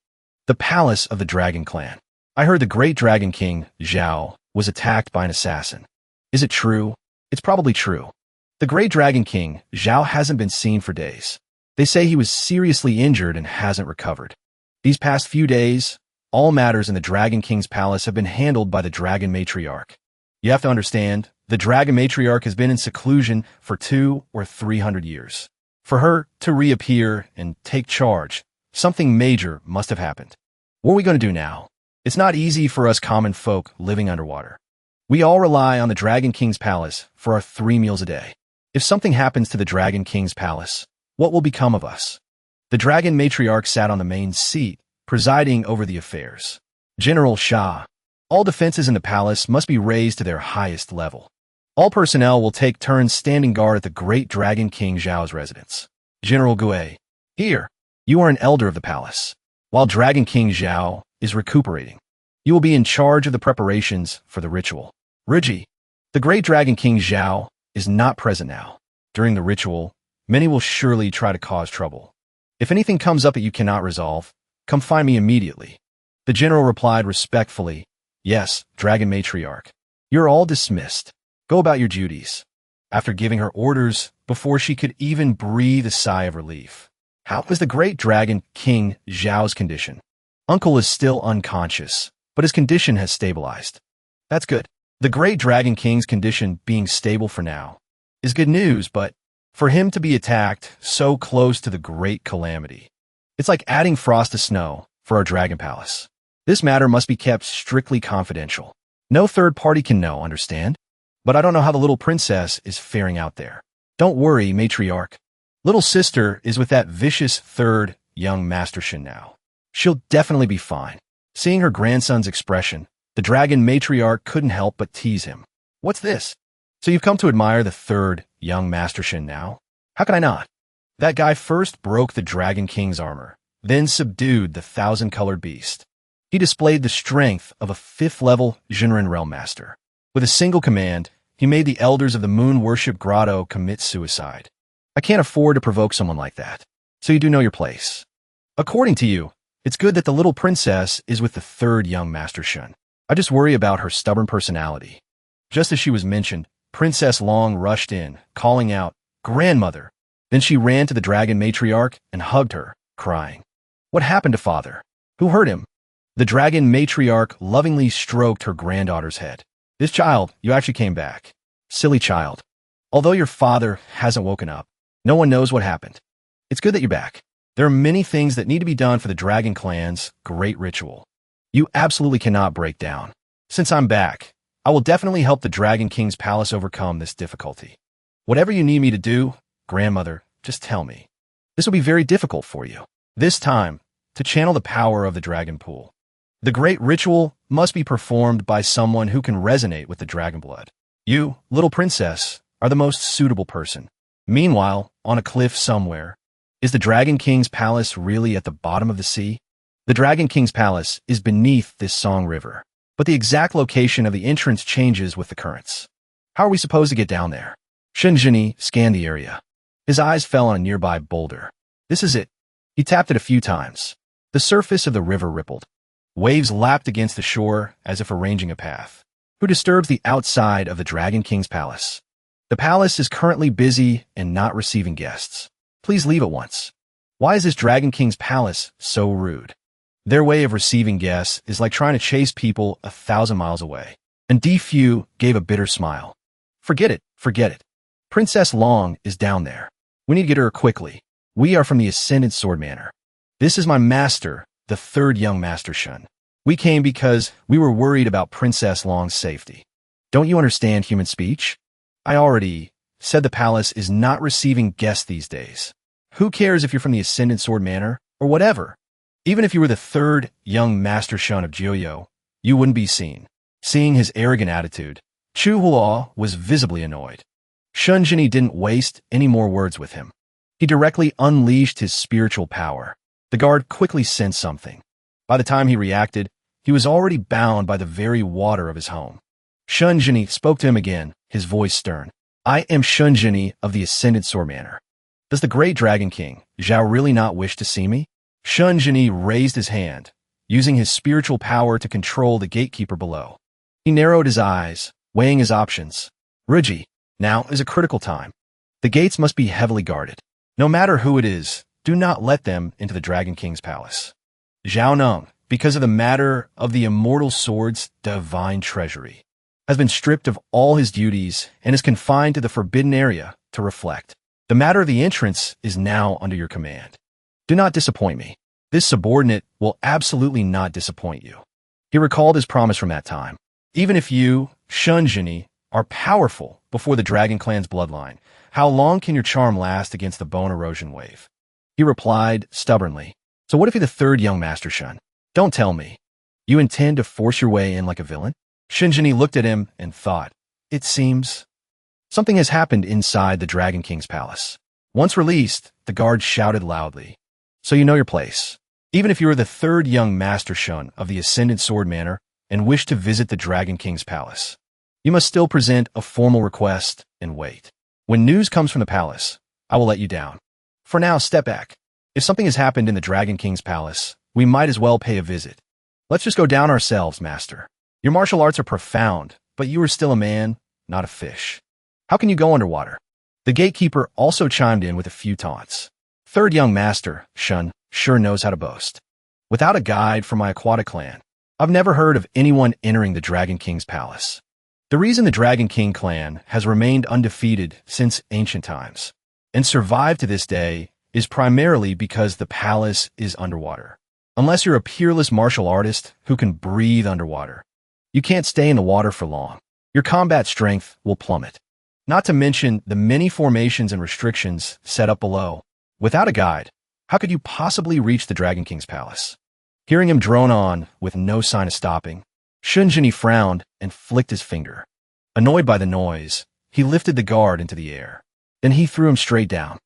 the palace of the Dragon Clan. I heard the great Dragon King, Zhao, was attacked by an assassin. Is it true? It's probably true. The great Dragon King, Zhao, hasn't been seen for days. They say he was seriously injured and hasn't recovered. These past few days, all matters in the Dragon King's palace have been handled by the Dragon Matriarch. You have to understand, the Dragon Matriarch has been in seclusion for 200 or 300 years. For her to reappear and take charge, something major must have happened. What are we going to do now? It's not easy for us common folk living underwater. We all rely on the Dragon King's palace for our 3 meals a day. If something happens to the Dragon King's palace, what will become of us? The Dragon Matriarch sat on the main seat, presiding over the affairs. General Shah, all defenses in the palace must be raised to their highest level. All personnel will take turns standing guard at the great Dragon King Zhao's residence. General Gue, here, you are an elder of the palace. While Dragon King Zhao is recuperating, you will be in charge of the preparations for the ritual. Rigi, the great Dragon King Zhao is not present now. During the ritual, many will surely try to cause trouble. If anything comes up that you cannot resolve, come find me immediately. The general replied respectfully, Yes, Dragon Matriarch. You're all dismissed. Go about your duties. After giving her orders, before she could even breathe a sigh of relief. How is the great Dragon King Zhao's condition? Uncle is still unconscious, but his condition has stabilized. That's good. The great Dragon King's condition being stable for now is good news, but for him to be attacked so close to the great calamity, it's like adding frost to snow for our Dragon Palace. This matter must be kept strictly confidential. No third party can know, understand? But I don't know how the little princess is faring out there. Don't worry, Matriarch. Little sister is with that vicious third young Master Shin now. She'll definitely be fine. Seeing her grandson's expression, the Dragon Matriarch couldn't help but tease him. What's this? So you've come to admire the third young Master Shin now? How can I not? That guy first broke the Dragon King's armor, then subdued the 1,000-colored beast. He displayed the strength of a 5th-level Jinren Realm Master. With a single command, he made the elders of the Moon Worship Grotto commit suicide. I can't afford to provoke someone like that, so you do know your place. According to you, it's good that the little princess is with the third young Master Shun. I just worry about her stubborn personality. Just as she was mentioned, Princess Long rushed in, calling out, "Grandmother!" Then she ran to the dragon matriarch and hugged her, crying. What happened to father? Who hurt him? The dragon matriarch lovingly stroked her granddaughter's head. This child, you actually came back. Silly child. Although your father hasn't woken up, no one knows what happened. It's good that you're back. There are many things that need to be done for the dragon clan's great ritual. You absolutely cannot break down. Since I'm back, I will definitely help the Dragon King's palace overcome this difficulty. Whatever you need me to do, grandmother, just tell me. This will be very difficult for you. This time, to channel the power of the dragon pool. The great ritual must be performed by someone who can resonate with the dragon blood. You, little princess, are the most suitable person. Meanwhile, on a cliff somewhere, is the Dragon King's palace really at the bottom of the sea? The Dragon King's palace is beneath this Song River, but the exact location of the entrance changes with the currents. How are we supposed to get down there? Shunjini scanned the area. His eyes fell on a nearby boulder. This is it. He tapped it a few times. The surface of the river rippled. Waves lapped against the shore as if arranging a path. Who disturbs the outside of the Dragon King's palace? The palace is currently busy and not receiving guests. Please leave at once. Why is this Dragon King's palace so rude? Their way of receiving guests is like trying to chase people 1,000 miles away. And Fu gave a bitter smile. Forget it, forget it. Princess Long is down there. We need to get her quickly. We are from the Ascendant Sword Manor. This is my master, the third young Master Shun. We came because we were worried about Princess Long's safety. Don't you understand human speech? I already said the palace is not receiving guests these days. Who cares if you're from the Ascendant Sword Manor or whatever? Even if you were the third young Master Shun of Jiuyo, you wouldn't be seen. Seeing his arrogant attitude, Chu Hua was visibly annoyed. Shunjini didn't waste any more words with him. He directly unleashed his spiritual power. The guard quickly sensed something. By the time he reacted, he was already bound by the very water of his home. Shunjini spoke to him again, his voice stern. I am Shunjini of the Ascendant Sword Manor. Does the great Dragon King, Zhao, really not wish to see me? Shunjini raised his hand, using his spiritual power to control the gatekeeper below. He narrowed his eyes, weighing his options. Ruji, now is a critical time. The gates must be heavily guarded. No matter who it is, do not let them into the Dragon King's palace. Zhao Neng, because of the matter of the Immortal Sword's divine treasury, has been stripped of all his duties and is confined to the forbidden area to reflect. The matter of the entrance is now under your command. Do not disappoint me. This subordinate will absolutely not disappoint you. He recalled his promise from that time. Even if you, Shunjini, are powerful before the Dragon Clan's bloodline, how long can your charm last against the bone erosion wave? He replied stubbornly. So what if you're the third young Master Shun? Don't tell me. You intend to force your way in like a villain? Shunjini looked at him and thought, it seems something has happened inside the Dragon King's palace. Once released, the guard shouted loudly. So you know your place. Even if you are the third young Master Shun of the Ascendant Sword Manor and wish to visit the Dragon King's palace, you must still present a formal request and wait. When news comes from the palace, I will let you down. For now, step back. If something has happened in the Dragon King's palace, we might as well pay a visit. Let's just go down ourselves, Master. Your martial arts are profound, but you are still a man, not a fish. How can you go underwater? The gatekeeper also chimed in with a few taunts. Third young Master, Shun, sure knows how to boast. Without a guide from my aquatic clan, I've never heard of anyone entering the Dragon King's palace. The reason the Dragon King clan has remained undefeated since ancient times and survived to this day is primarily because the palace is underwater. Unless you're a peerless martial artist who can breathe underwater, you can't stay in the water for long. Your combat strength will plummet. Not to mention the many formations and restrictions set up below. Without a guide, how could you possibly reach the Dragon King's palace? Hearing him drone on with no sign of stopping, Shunjini frowned and flicked his finger. Annoyed by the noise, he lifted the guard into the air. Then he threw him straight down.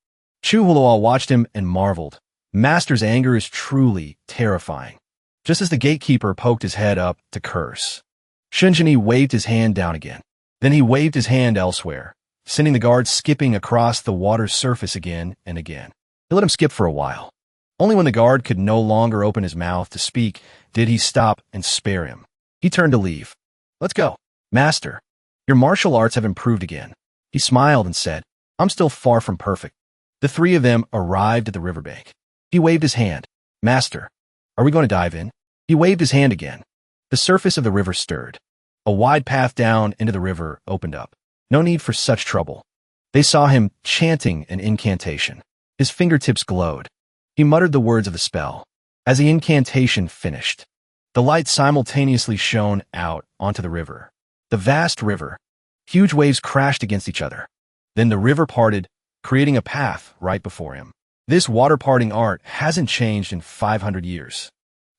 Chu Hulua watched him and marveled. Master's anger is truly terrifying. Just as the gatekeeper poked his head up to curse, Shunjini waved his hand down again. Then he waved his hand elsewhere, sending the guard skipping across the water's surface again and again. He let him skip for a while. Only when the guard could no longer open his mouth to speak did he stop and spare him. He turned to leave. Let's go. Master, your martial arts have improved again. He smiled and said, I'm still far from perfect. The three of them arrived at the riverbank. He waved his hand. Master, are we going to dive in? He waved his hand again. The surface of the river stirred. A wide path down into the river opened up. No need for such trouble. They saw him chanting an incantation. His fingertips glowed. He muttered the words of the spell. As the incantation finished, the light simultaneously shone out onto the river. The vast river. Huge waves crashed against each other. Then the river parted, creating a path right before him. This water-parting art hasn't changed in 500 years.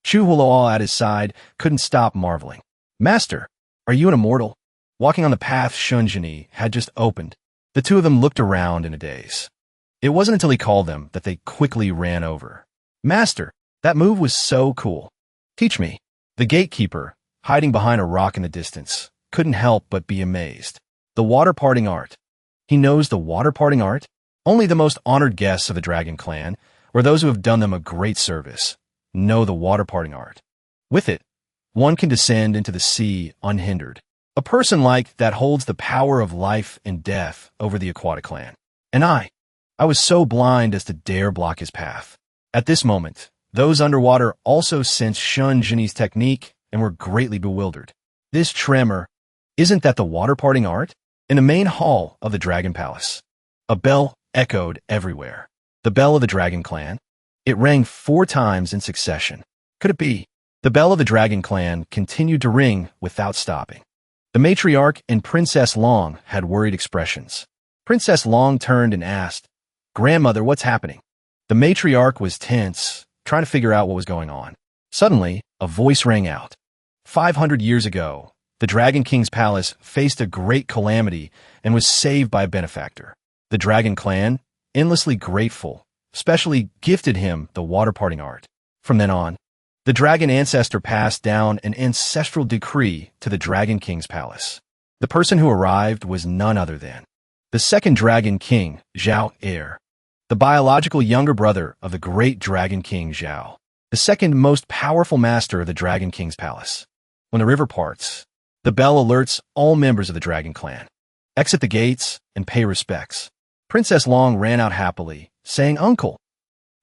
Chu Huo at his side couldn't stop marveling. Master, are you an immortal? Walking on the path Shunjini had just opened. The two of them looked around in a daze. It wasn't until he called them that they quickly ran over. Master, that move was so cool. Teach me. The gatekeeper, hiding behind a rock in the distance, couldn't help but be amazed. The water-parting art. He knows the water-parting art? Only the most honored guests of the Dragon Clan, or those who have done them a great service, know the water-parting art. With it, one can descend into the sea unhindered. A person like that holds the power of life and death over the aquatic clan. And I was so blind as to dare block his path. At this moment, those underwater also sensed Shun Jinni's technique and were greatly bewildered. This tremor, isn't that the water-parting art? In the main hall of the Dragon Palace, a bell echoed everywhere. The bell of the Dragon Clan. It rang 4 times in succession. Could it be? The bell of the Dragon Clan continued to ring without stopping. The matriarch and Princess Long had worried expressions. Princess Long turned and asked, Grandmother, what's happening? The matriarch was tense, trying to figure out what was going on. Suddenly, a voice rang out. 500 years ago, the Dragon King's palace faced a great calamity and was saved by a benefactor. The Dragon Clan, endlessly grateful, specially gifted him the water-parting art. From then on, the Dragon Ancestor passed down an ancestral decree to the Dragon King's palace. The person who arrived was none other than the second Dragon King, Zhao Heir, the biological younger brother of the great Dragon King Zhao, the second most powerful master of the Dragon King's palace. When the river parts, the bell alerts all members of the Dragon Clan. Exit the gates and pay respects. Princess Long ran out happily, saying, Uncle.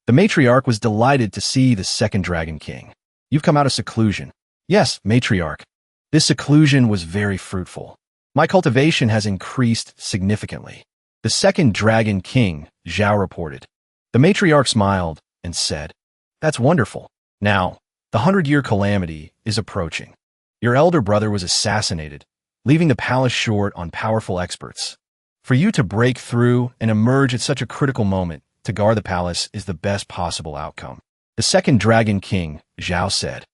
The matriarch was delighted to see the second Dragon King. You've come out of seclusion. Yes, matriarch. This seclusion was very fruitful. My cultivation has increased significantly. The second Dragon King, Zhao reported. The matriarch smiled and said, That's wonderful. Now, the 100-year calamity is approaching. Your elder brother was assassinated, leaving the palace short on powerful experts. For you to break through and emerge at such a critical moment to guard the palace is the best possible outcome. The second Dragon King, Zhao said,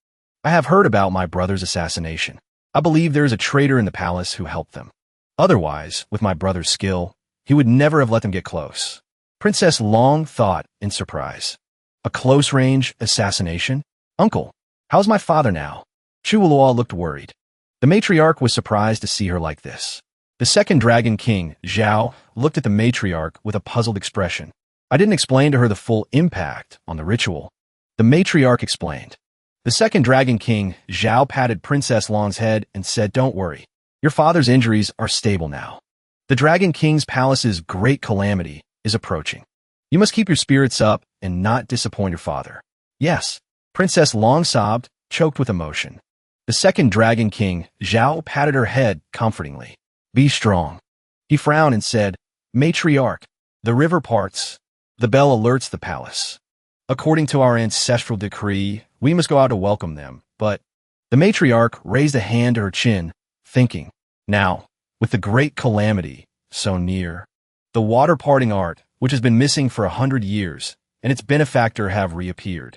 I have heard about my brother's assassination. I believe there is a traitor in the palace who helped them. Otherwise, with my brother's skill, he would never have let them get close. Princess Long thought in surprise. A close-range assassination? Uncle, how's my father now? Chu Luo looked worried. The matriarch was surprised to see her like this. The second Dragon King, Zhao, looked at the matriarch with a puzzled expression. I didn't explain to her the full impact on the ritual. The matriarch explained. The second Dragon King, Zhao, patted Princess Long's head and said, Don't worry. Your father's injuries are stable now. The Dragon King's palace's great calamity is approaching. You must keep your spirits up and not disappoint your father. Yes. Princess Long sobbed, choked with emotion. The second Dragon King, Zhao, patted her head comfortingly. Be strong. He frowned and said, Matriarch, the river parts. The bell alerts the palace. According to our ancestral decree, we must go out to welcome them, but the matriarch raised a hand to her chin, thinking, now, with the great calamity so near, the water-parting art, which has been missing for 100 years, and its benefactor have reappeared.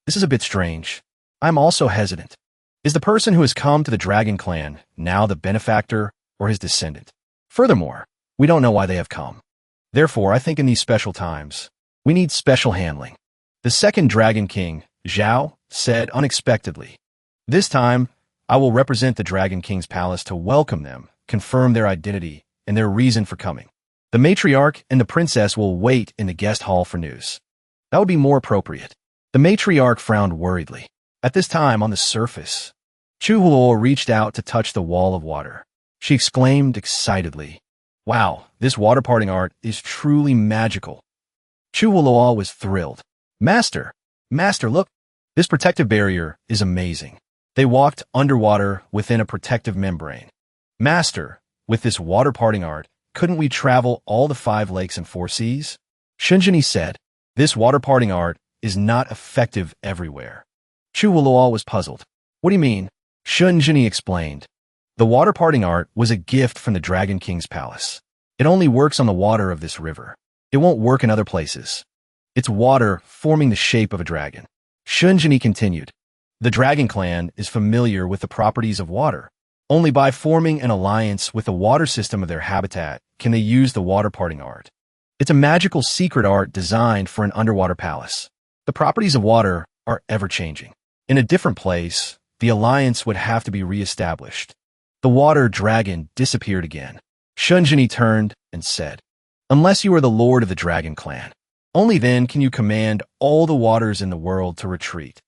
This is a bit strange. I'm also hesitant. Is the person who has come to the Dragon Clan now the benefactor or his descendant? Furthermore, we don't know why they have come. Therefore, I think in these special times, we need special handling. The second Dragon King, Zhao, said unexpectedly, This time, I will represent the Dragon King's palace to welcome them, confirm their identity, and their reason for coming. The matriarch and the princess will wait in the guest hall for news. That would be more appropriate. The matriarch frowned worriedly. At this time, on the surface, Chu Huo reached out to touch the wall of water. She exclaimed excitedly, "Wow, this water parting art is truly magical." Chu Huo was thrilled. Master, look, this protective barrier is amazing." They walked underwater within a protective membrane. "Master, with this water parting art, couldn't we travel all the 5 lakes and 4 seas?" Shunjini said, "This water parting art is not effective everywhere." Chu Huo was puzzled. "What do you mean?" Shunjini explained. "The water parting art was a gift from the Dragon King's palace. It only works on the water of this river. It won't work in other places. It's water forming the shape of a dragon." Shunjini continued, "The Dragon Clan is familiar with the properties of water. Only by forming an alliance with the water system of their habitat can they use the water parting art. It's a magical secret art designed for an underwater palace. The properties of water are ever-changing. In a different place, the alliance would have to be re-established." The water dragon disappeared again. Shunjini turned and said, "Unless you are the lord of the Dragon Clan, only then can you command all the waters in the world to retreat."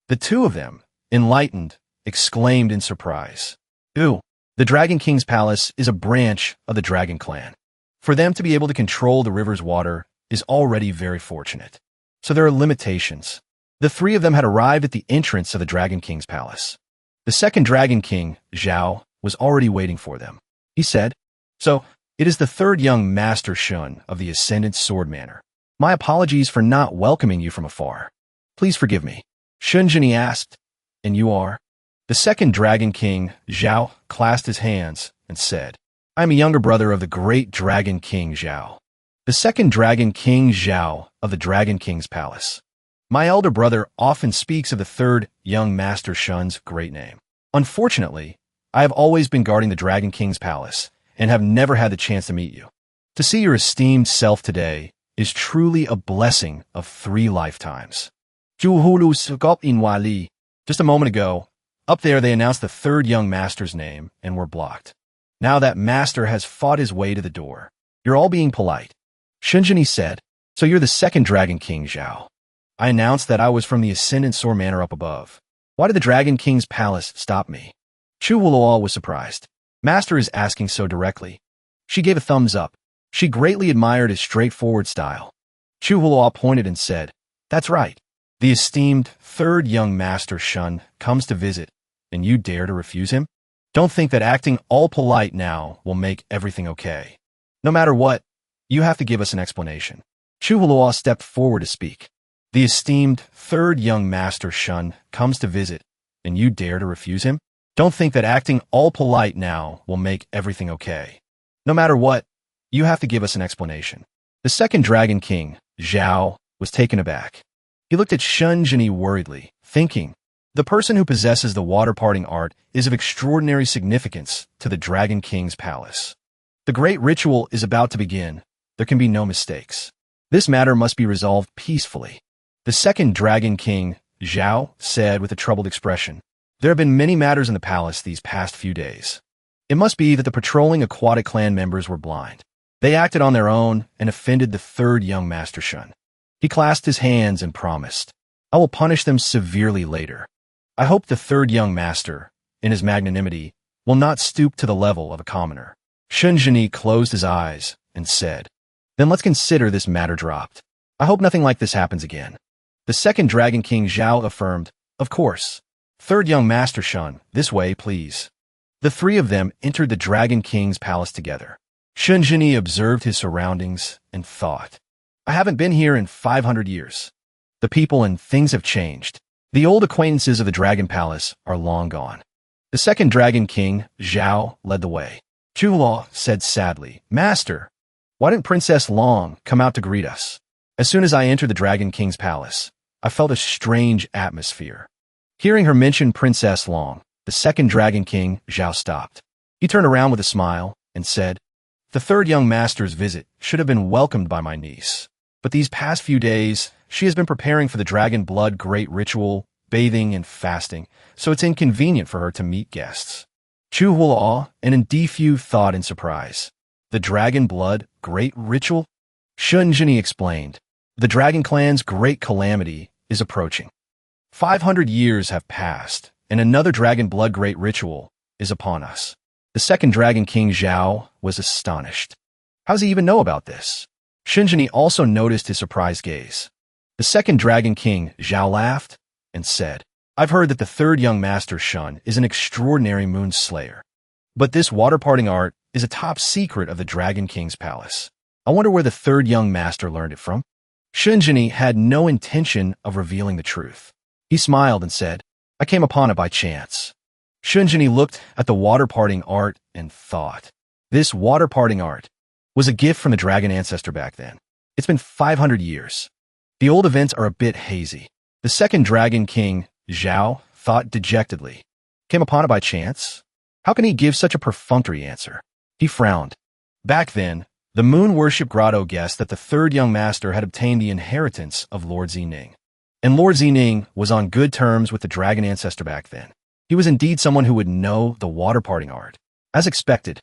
The two of them, enlightened, exclaimed in surprise, "Ooh, the Dragon King's palace is a branch of the Dragon Clan. For them to be able to control the river's water is already very fortunate. So there are limitations." The 3 of them had arrived at the entrance of the Dragon King's palace. The second Dragon King, Zhao, was already waiting for them. He said, "So, it is the 3rd young Master Shun of the Ascendant Sword Manor. My apologies for not welcoming you from afar. Please forgive me." Shunjini asked, "And you are?" The second Dragon King, Zhao, clasped his hands and said, "I am a younger brother of the great Dragon King Zhao. The second Dragon King Zhao of the Dragon King's palace. My elder brother often speaks of the 3rd young Master Shun's great name. Unfortunately, I have always been guarding the Dragon King's palace and have never had the chance to meet you. To see your esteemed self today is truly a blessing of 3 lifetimes." Just a moment ago, up there they announced the 3rd young master's name and were blocked. Now that master has fought his way to the door. You're all being polite. Shunjini said, "So you're the 2nd Dragon King, Zhao. I announced that I was from the Ascendant Sword Manor up above. Why did the Dragon King's palace stop me?" Chu Huo was surprised. Master is asking so directly. She gave a thumbs up. She greatly admired his straightforward style. Chu Huo pointed and said, "That's right. The esteemed 3rd young Master Shun comes to visit, and you dare to refuse him? Don't think that acting all polite now will make everything okay. No matter what, you have to give us an explanation." Chu Huo stepped forward to speak. "The esteemed 3rd young Master Shun comes to visit, and you dare to refuse him? Don't think that acting all polite now will make everything okay. No matter what, you have to give us an explanation." The second Dragon King, Zhao, was taken aback. He looked at Shunjini worriedly, thinking, the person who possesses the water parting art is of extraordinary significance to the Dragon King's palace. The great ritual is about to begin. There can be no mistakes. This matter must be resolved peacefully. The second Dragon King, Zhao, said with a troubled expression, "There have been many matters in the palace these past few days. It must be that the patrolling aquatic clan members were blind. They acted on their own and offended the 3rd young Master Shun." He clasped his hands and promised, "I will punish them severely later. I hope the 3rd young master, in his magnanimity, will not stoop to the level of a commoner." Shunjini closed his eyes and said, "Then let's consider this matter dropped. I hope nothing like this happens again." The second Dragon King Zhao affirmed, "Of course. 3rd young Master Shun, this way, please." The 3 of them entered the Dragon King's palace together. Shunjini observed his surroundings and thought, "I haven't been here in 500 years. The people and things have changed. The old acquaintances of the Dragon Palace are long gone." The second Dragon King, Zhao, led the way. Chu Huo said sadly, "Master, why didn't Princess Long come out to greet us?" As soon as I entered the Dragon King's palace, I felt a strange atmosphere. Hearing her mention Princess Long, the second Dragon King, Zhao, stopped. He turned around with a smile and said, "The 3rd young master's visit should have been welcomed by my niece. But these past few days, she has been preparing for the Dragon Blood Great Ritual, bathing and fasting, so it's inconvenient for her to meet guests." Chu Huo and Ndifu thought in surprise. "The Dragon Blood Great Ritual?" Shunjini explained, "The Dragon Clan's great calamity is approaching. 500 years have passed, and another dragon blood great ritual is upon us. The second Dragon King Zhao was astonished. How does he even know about this? Shinjini also noticed his surprised gaze. The second Dragon King Zhao laughed and said, I've heard that the third young master Shun is an extraordinary moon slayer. But this water-parting art is a top secret of the Dragon King's palace. I wonder where the third young master learned it from. Shinjini had no intention of revealing the truth. He smiled and said, I came upon it by chance. Shinjini looked at the water-parting art and thought, this water-parting art was a gift from the dragon ancestor back then. It's been 500 years. The old events are a bit hazy. The second Dragon King, Zhao, thought dejectedly. Came upon it by chance? How can he give such a perfunctory answer? He frowned. Back then, the Moon Worship Grotto guessed that the third young master had obtained the inheritance of Lord Zining. And Lord Zining was on good terms with the dragon ancestor back then. He was indeed someone who would know the water-parting art. As expected,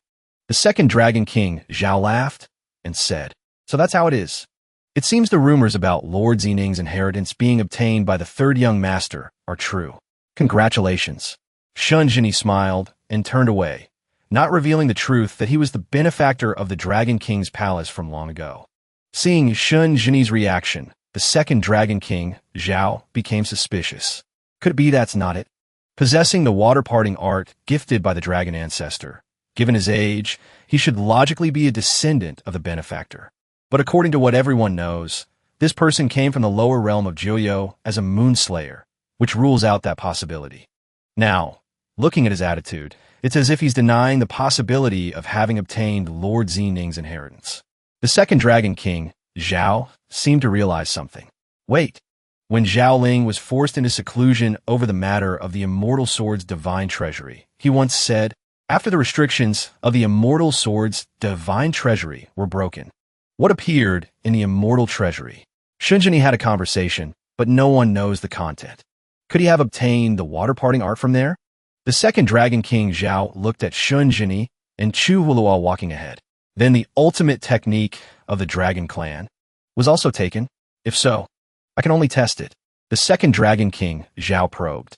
the second Dragon King, Zhao, laughed and said, So that's how it is. It seems the rumors about Lord Zining's inheritance being obtained by the third young master are true. Congratulations. Shinjini smiled and turned away, not revealing the truth that he was the benefactor of the Dragon King's palace from long ago. Seeing Shinjini's reaction, the second Dragon King, Zhao, became suspicious. Could it be that's not it? Possessing the water-parting art gifted by the dragon ancestor, given his age, he should logically be a descendant of the benefactor. But according to what everyone knows, this person came from the lower realm of Joyo as a moonslayer, which rules out that possibility. Now, looking at his attitude, it's as if he's denying the possibility of having obtained Lord Zining's inheritance. The second Dragon King, Zhao, seemed to realize something. Wait. When Zhao Ling was forced into seclusion over the matter of the Immortal Sword's divine treasury, he once said, after the restrictions of the Immortal Sword's divine treasury were broken, what appeared in the Immortal Treasury? Shinjini had a conversation, but no one knows the content. Could he have obtained the water-parting art from there? The second Dragon King Zhao looked at Shinjini and Chu Hulua walking ahead. Then the ultimate technique of the Dragon Clan was also taken. If so, I can only test it. The second Dragon King, Zhao, probed.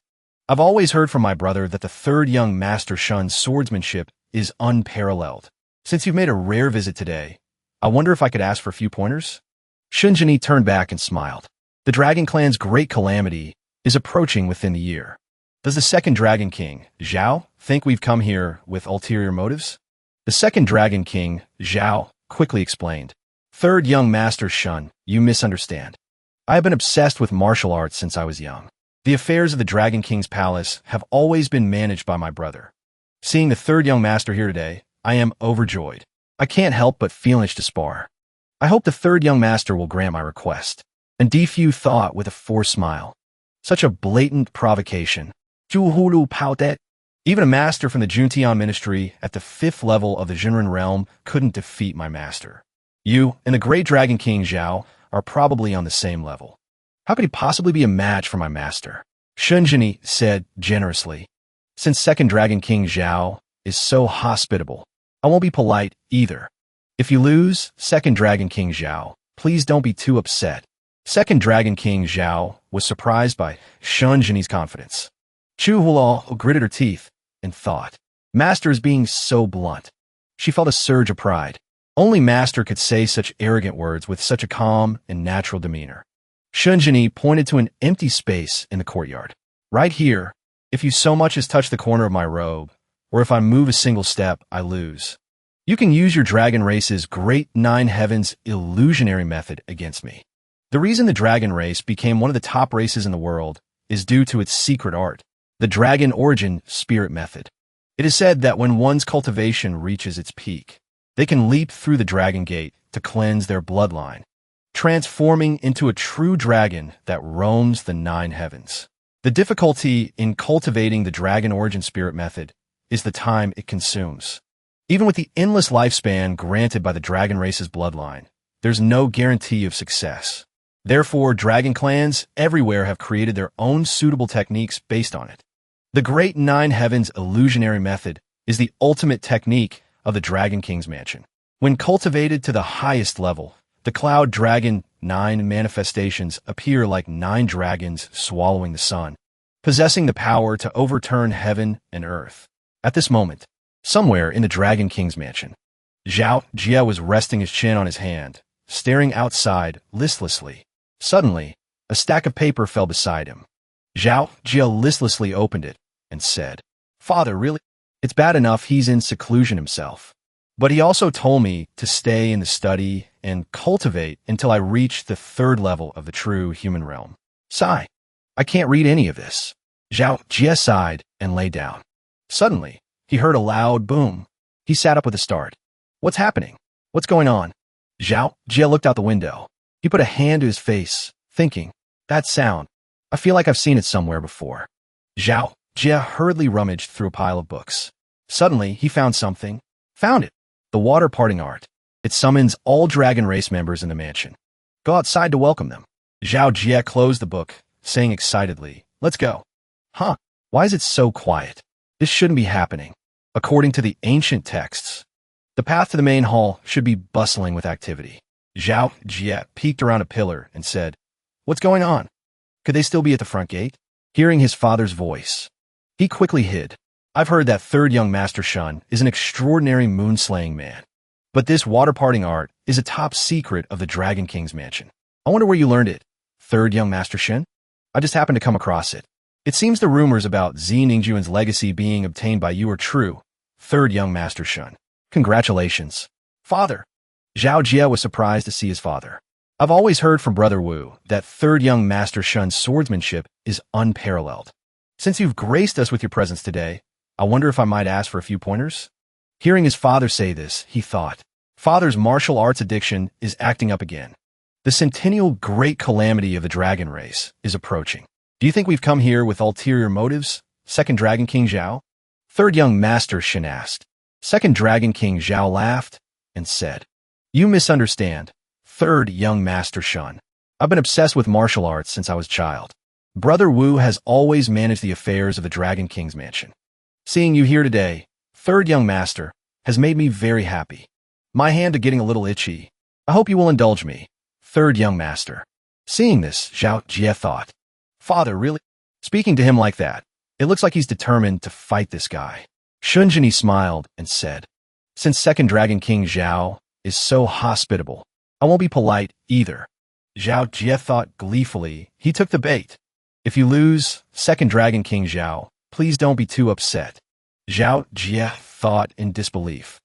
I've always heard from my brother that the third young master Shun's swordsmanship is unparalleled. Since you've made a rare visit today, I wonder if I could ask for a few pointers? Shinjini turned back and smiled. The Dragon Clan's great calamity is approaching within the year. Does the second Dragon King, Zhao, think we've come here with ulterior motives? The second Dragon King, Zhao, quickly explained. Third young master Shun, you misunderstand. I have been obsessed with martial arts since I was young. The affairs of the Dragon King's palace have always been managed by my brother. Seeing the third young master here today, I am overjoyed. I can't help but feel an itch to spar. I hope the third young master will grant my request. And Defu thought with a forced smile. Such a blatant provocation. Juhulu Paudet. Even a master from the Juntian ministry at the 5th level of the Jinren realm couldn't defeat my master. You and the great Dragon King Zhao are probably on the same level. How could he possibly be a match for my master? Shinjini said generously. Since second Dragon King Zhao is so hospitable, I won't be polite either. If you lose, second Dragon King Zhao, please don't be too upset. Second Dragon King Zhao was surprised by Shinjini's confidence. Chu Hulao gritted her teeth and thought, Master is being so blunt. She felt a surge of pride. Only Master could say such arrogant words with such a calm and natural demeanor. Shinjini pointed to an empty space in the courtyard. Right here, if you so much as touch the corner of my robe, or if I move a single step, I lose. You can use your dragon race's great 9 heavens illusionary method against me. The reason the dragon race became one of the top races in the world is due to its secret art, the dragon origin spirit method. It is said that when one's cultivation reaches its peak, they can leap through the dragon gate to cleanse their bloodline, transforming into a true dragon that roams the 9 heavens. The difficulty in cultivating the dragon origin spirit method is the time it consumes. Even with the endless lifespan granted by the dragon race's bloodline, there's no guarantee of success. Therefore, dragon clans everywhere have created their own suitable techniques based on it. The Great 9 Heavens illusionary method is the ultimate technique of the Dragon King's mansion. When cultivated to the highest level, the Cloud Dragon 9 manifestations appear like 9 dragons swallowing the sun. possessing the power to overturn heaven and earth. At this moment, somewhere in the Dragon King's mansion, Zhao Jie was resting his chin on his hand, staring outside listlessly. Suddenly, a stack of paper fell beside him. Zhao Jie listlessly opened it and said, "Father, really? It's bad enough he's in seclusion himself. But he also told me to stay in the study and cultivate until I reach the third level of the true human realm. Sigh. I can't read any of this." Zhao Jie sighed and lay down. Suddenly, he heard a loud boom. He sat up with a start. "What's happening? What's going on?" Zhao Jie looked out the window. He put a hand to his face, thinking, "That sound. I feel like I've seen it somewhere before." Zhao Jie hurriedly rummaged through a pile of books. Suddenly, he found something. Found it. The water parting art. It summons all dragon race members in the mansion. Go outside to welcome them. Zhao Jie closed the book, saying excitedly, "Let's go." Huh? Why is it so quiet? This shouldn't be happening. According to the ancient texts, the path to the main hall should be bustling with activity. Zhao Jie peeked around a pillar and said, "What's going on? Could they still be at the front gate?" Hearing his father's voice, he quickly hid. "I've heard that third young Master Shun is an extraordinary moon-slaying man. But this water-parting art is a top secret of the Dragon King's mansion. I wonder where you learned it, third young Master Shun? I just happened to come across it. It seems the rumors about Zi Ningjuan's legacy being obtained by you are true, third young Master Shun. Congratulations, father." Zhao Jie was surprised to see his father. "I've always heard from Brother Wu that third young Master Shun's swordsmanship is unparalleled. Since you've graced us with your presence today, I wonder if I might ask for a few pointers?" Hearing his father say this, he thought, father's martial arts addiction is acting up again. The centennial great calamity of the dragon race is approaching. "Do you think we've come here with ulterior motives, second Dragon King Zhao?" Third young Master Shun asked. Second Dragon King Zhao laughed and said, "You misunderstand, third young Master Shun. I've been obsessed with martial arts since I was a child. Brother Wu has always managed the affairs of the Dragon King's mansion. Seeing you here today, third young master, has made me very happy. My hand is getting a little itchy. I hope you will indulge me, third young master." Seeing this, Zhao Jie thought, "Father, really? Speaking to him like that, it looks like he's determined to fight this guy." Shunjini smiled and said, "Since second Dragon King Zhao is so hospitable, I won't be polite either." Zhao Jie thought gleefully he took the bait. "If you lose, second Dragon King Zhao, please don't be too upset." Zhao Jie thought in disbelief.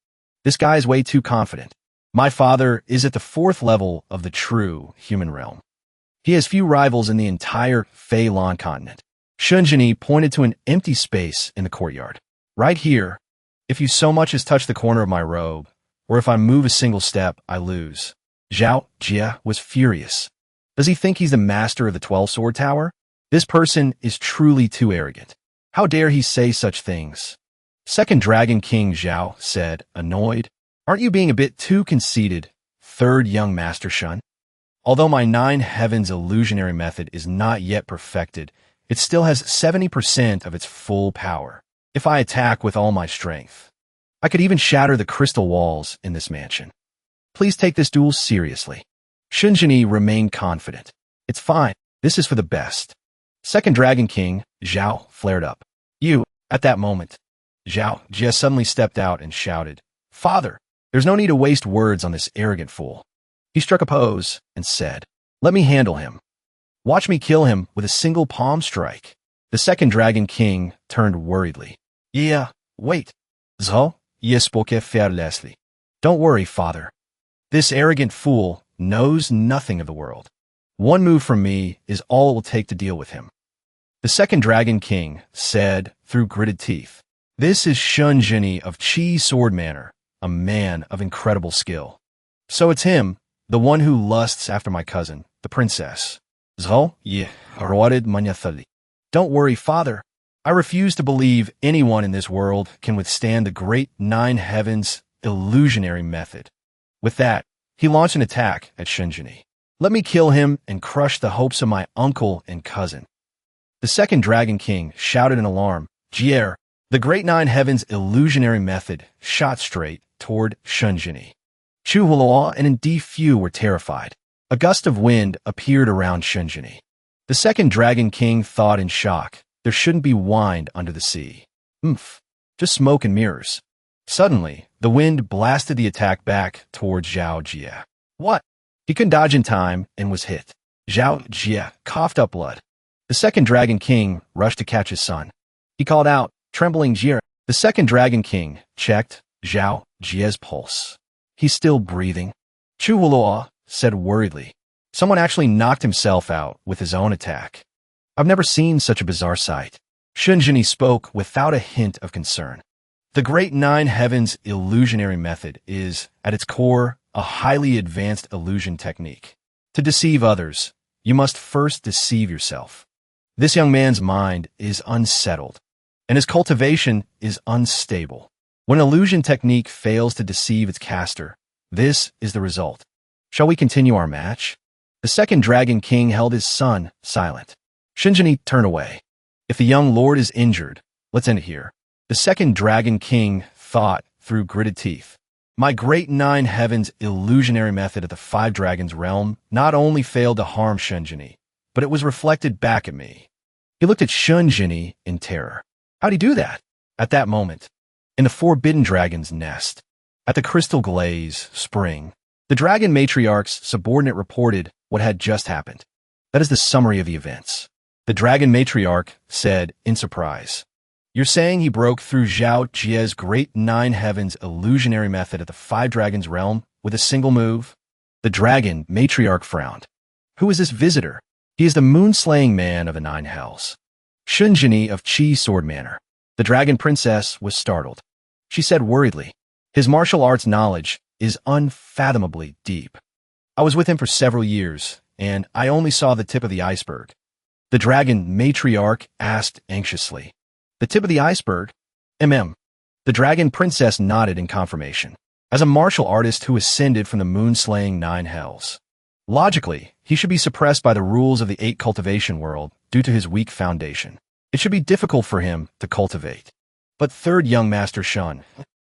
"This guy is way too confident. My father is at the fourth level of the true human realm. He has few rivals in the entire Fei Lan continent." Shunjini pointed to an empty space in the courtyard. "Right here. If you so much as touch the corner of my robe, or if I move a single step, I lose." Zhao Jie was furious. Does he think he's the master of the 12-sword tower? This person is truly too arrogant. How dare he say such things? Second Dragon King Zhao said, annoyed. "Aren't you being a bit too conceited, third young Master Shun? Although my 9 heavens illusionary method is not yet perfected, it still has 70% of its full power. If I attack with all my strength, I could even shatter the crystal walls in this mansion. Please take this duel seriously." Shunjini remained confident. "It's fine. This is for the best." Second Dragon King Zhao flared up. "You!" At that moment, Zhao Jie suddenly stepped out and shouted, "Father, there's no need to waste words on this arrogant fool." He struck a pose and said, "Let me handle him. Watch me kill him with a single palm strike." The second Dragon King turned worriedly. "Yeah, wait. Zhou, ye spoke fearlessly. Don't worry, father. This arrogant fool knows nothing of the world. One move from me is all it will take to deal with him." The second Dragon King said through gritted teeth, "This is Shunjini of Qi Sword Manor, a man of incredible skill. So it's him, the one who lusts after my cousin, the princess. Zhou, ye roared manyathali. Don't worry, father. I refuse to believe anyone in this world can withstand the great 9 heavens illusionary method." With that, he launched an attack at Shunjini. "Let me kill him and crush the hopes of my uncle and cousin." The second Dragon King shouted in alarm, "Jier!" The great 9 heavens illusionary method shot straight toward Shunjini. Chu Huloa and indeed few were terrified. A gust of wind appeared around Shunjini. The second Dragon King thought in shock, There shouldn't be wind under the sea. Oomph. Just smoke and mirrors. Suddenly, the wind blasted the attack back towards Zhao Jie. What? He couldn't dodge in time and was hit. Zhao Jie coughed up blood. The second Dragon King rushed to catch his son. He called out, trembling Jie. The second Dragon King checked Zhao Jie's pulse. He's still breathing. Chu Huoluo said worriedly. Someone actually knocked himself out with his own attack. I've never seen such a bizarre sight. Shunjini spoke without a hint of concern. The Great Nine Heavens illusionary method is, at its core, a highly advanced illusion technique. To deceive others, you must first deceive yourself. This young man's mind is unsettled, and his cultivation is unstable. When an illusion technique fails to deceive its caster, this is the result. Shall we continue our match? The second Dragon King held his son silent. Shunjini turned away. If the young lord is injured, let's end it here. The second Dragon King thought through gritted teeth. My Great Nine Heavens illusionary method at the Five Dragons realm not only failed to harm Shunjini, but it was reflected back at me. He looked at Shunjini in terror. How'd he do that? At that moment, in the Forbidden Dragon's nest, at the Crystal Glaze Spring, the Dragon Matriarch's subordinate reported what had just happened. That is the summary of the events. The Dragon Matriarch said in surprise, You're saying he broke through Zhao Jie's Great Nine Heavens illusionary method at the Five Dragons realm with a single move? The Dragon Matriarch frowned. Who is this visitor? He is the moon-slaying man of the Nine Hells. Shunjini of Qi Sword Manor. The Dragon Princess was startled. She said worriedly, His martial arts knowledge is unfathomably deep. I was with him for several years, and I only saw the tip of the iceberg. The Dragon Matriarch asked anxiously. The tip of the iceberg? The Dragon Princess nodded in confirmation. As a martial artist who ascended from the moon-slaying Nine Hells, logically, he should be suppressed by the rules of the Eight Cultivation world due to his weak foundation. It should be difficult for him to cultivate. But third young Master Shun,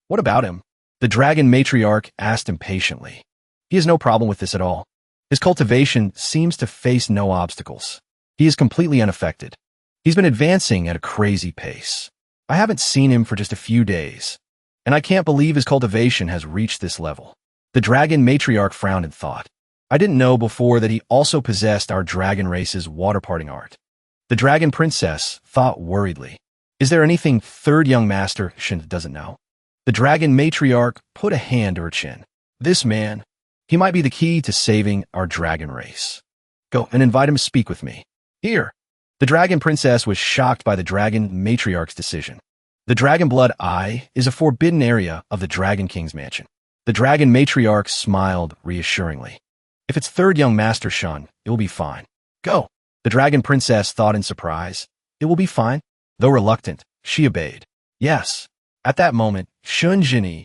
what about him? The Dragon Matriarch asked impatiently. He has no problem with this at all. His cultivation seems to face no obstacles. He is completely unaffected. He's been advancing at a crazy pace. I haven't seen him for just a few days, and I can't believe his cultivation has reached this level. The Dragon Matriarch frowned in thought. I didn't know before that he also possessed our dragon race's water-parting art. The Dragon Princess thought worriedly. Is there anything third young Master Shin doesn't know? The Dragon Matriarch put a hand to her chin. This man, he might be the key to saving our dragon race. Go and invite him to speak with me. Here. The Dragon Princess was shocked by the Dragon Matriarch's decision. The Dragon Blood Eye is a forbidden area of the Dragon King's mansion. The Dragon Matriarch smiled reassuringly. If it's third young Master Shun, it will be fine. Go. The Dragon Princess thought in surprise. It will be fine. Though reluctant, she obeyed. Yes. At that moment, Shunjini,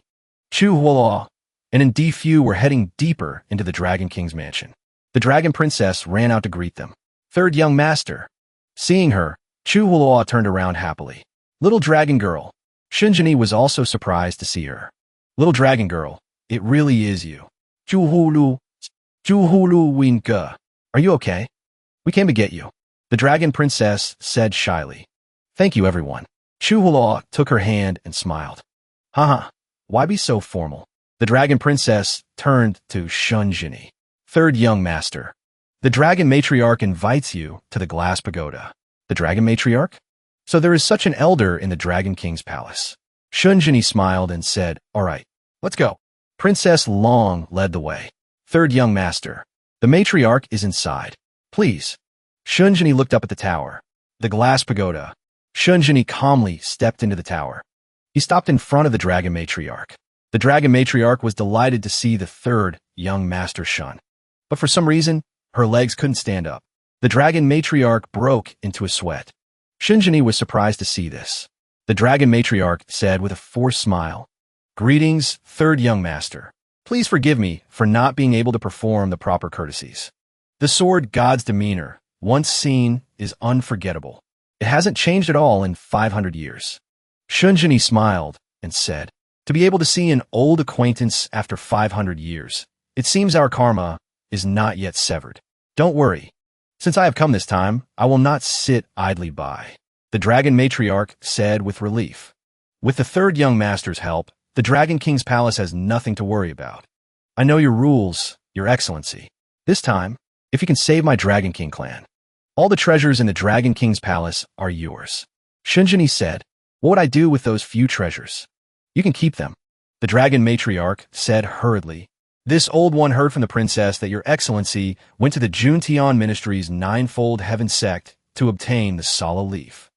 Chu Huoluo, and Difu were heading deeper into the Dragon King's mansion. The Dragon Princess ran out to greet them. Third young Master. Seeing her, Chu Huoluo turned around happily. Little Dragon Girl. Shunjini was also surprised to see her. Little Dragon Girl, it really is you. Chu Huolu Winka. Are you okay? We came to get you. The Dragon Princess said shyly. Thank you, everyone. Chu Huoluo took her hand and smiled. Haha, why be so formal? The Dragon Princess turned to Shunjini. Third young Master. The Dragon Matriarch invites you to the Glass Pagoda. The Dragon Matriarch? So there is such an elder in the Dragon King's palace. Shunjini smiled and said, All right, let's go. Princess Long led the way. Third young Master. The Matriarch is inside. Please. Shunjini looked up at the tower. The Glass Pagoda. Shunjini calmly stepped into the tower. He stopped in front of the Dragon Matriarch. The Dragon Matriarch was delighted to see the third young Master Shun. But for some reason, her legs couldn't stand up. The Dragon Matriarch broke into a sweat. Shunjini was surprised to see this. The Dragon Matriarch said with a forced smile, Greetings, third young Master. Please forgive me for not being able to perform the proper courtesies. The sword god's demeanor, once seen, is unforgettable. It hasn't changed at all in 500 years. Shunjini smiled and said, To be able to see an old acquaintance after 500 years, it seems our karma is not yet severed. Don't worry. Since I have come this time, I will not sit idly by. the Dragon Matriarch said with relief. With the third young master's help, the Dragon King's palace has nothing to worry about. I know your rules, Your Excellency. This time, if you can save my Dragon King clan, all the treasures in the Dragon King's palace are yours. Shunjini said, What would I do with those few treasures? You can keep them. The Dragon Matriarch said hurriedly. This old one heard from the princess that Your Excellency went to the Juntian Ministry's ninefold heaven sect to obtain the Sala leaf.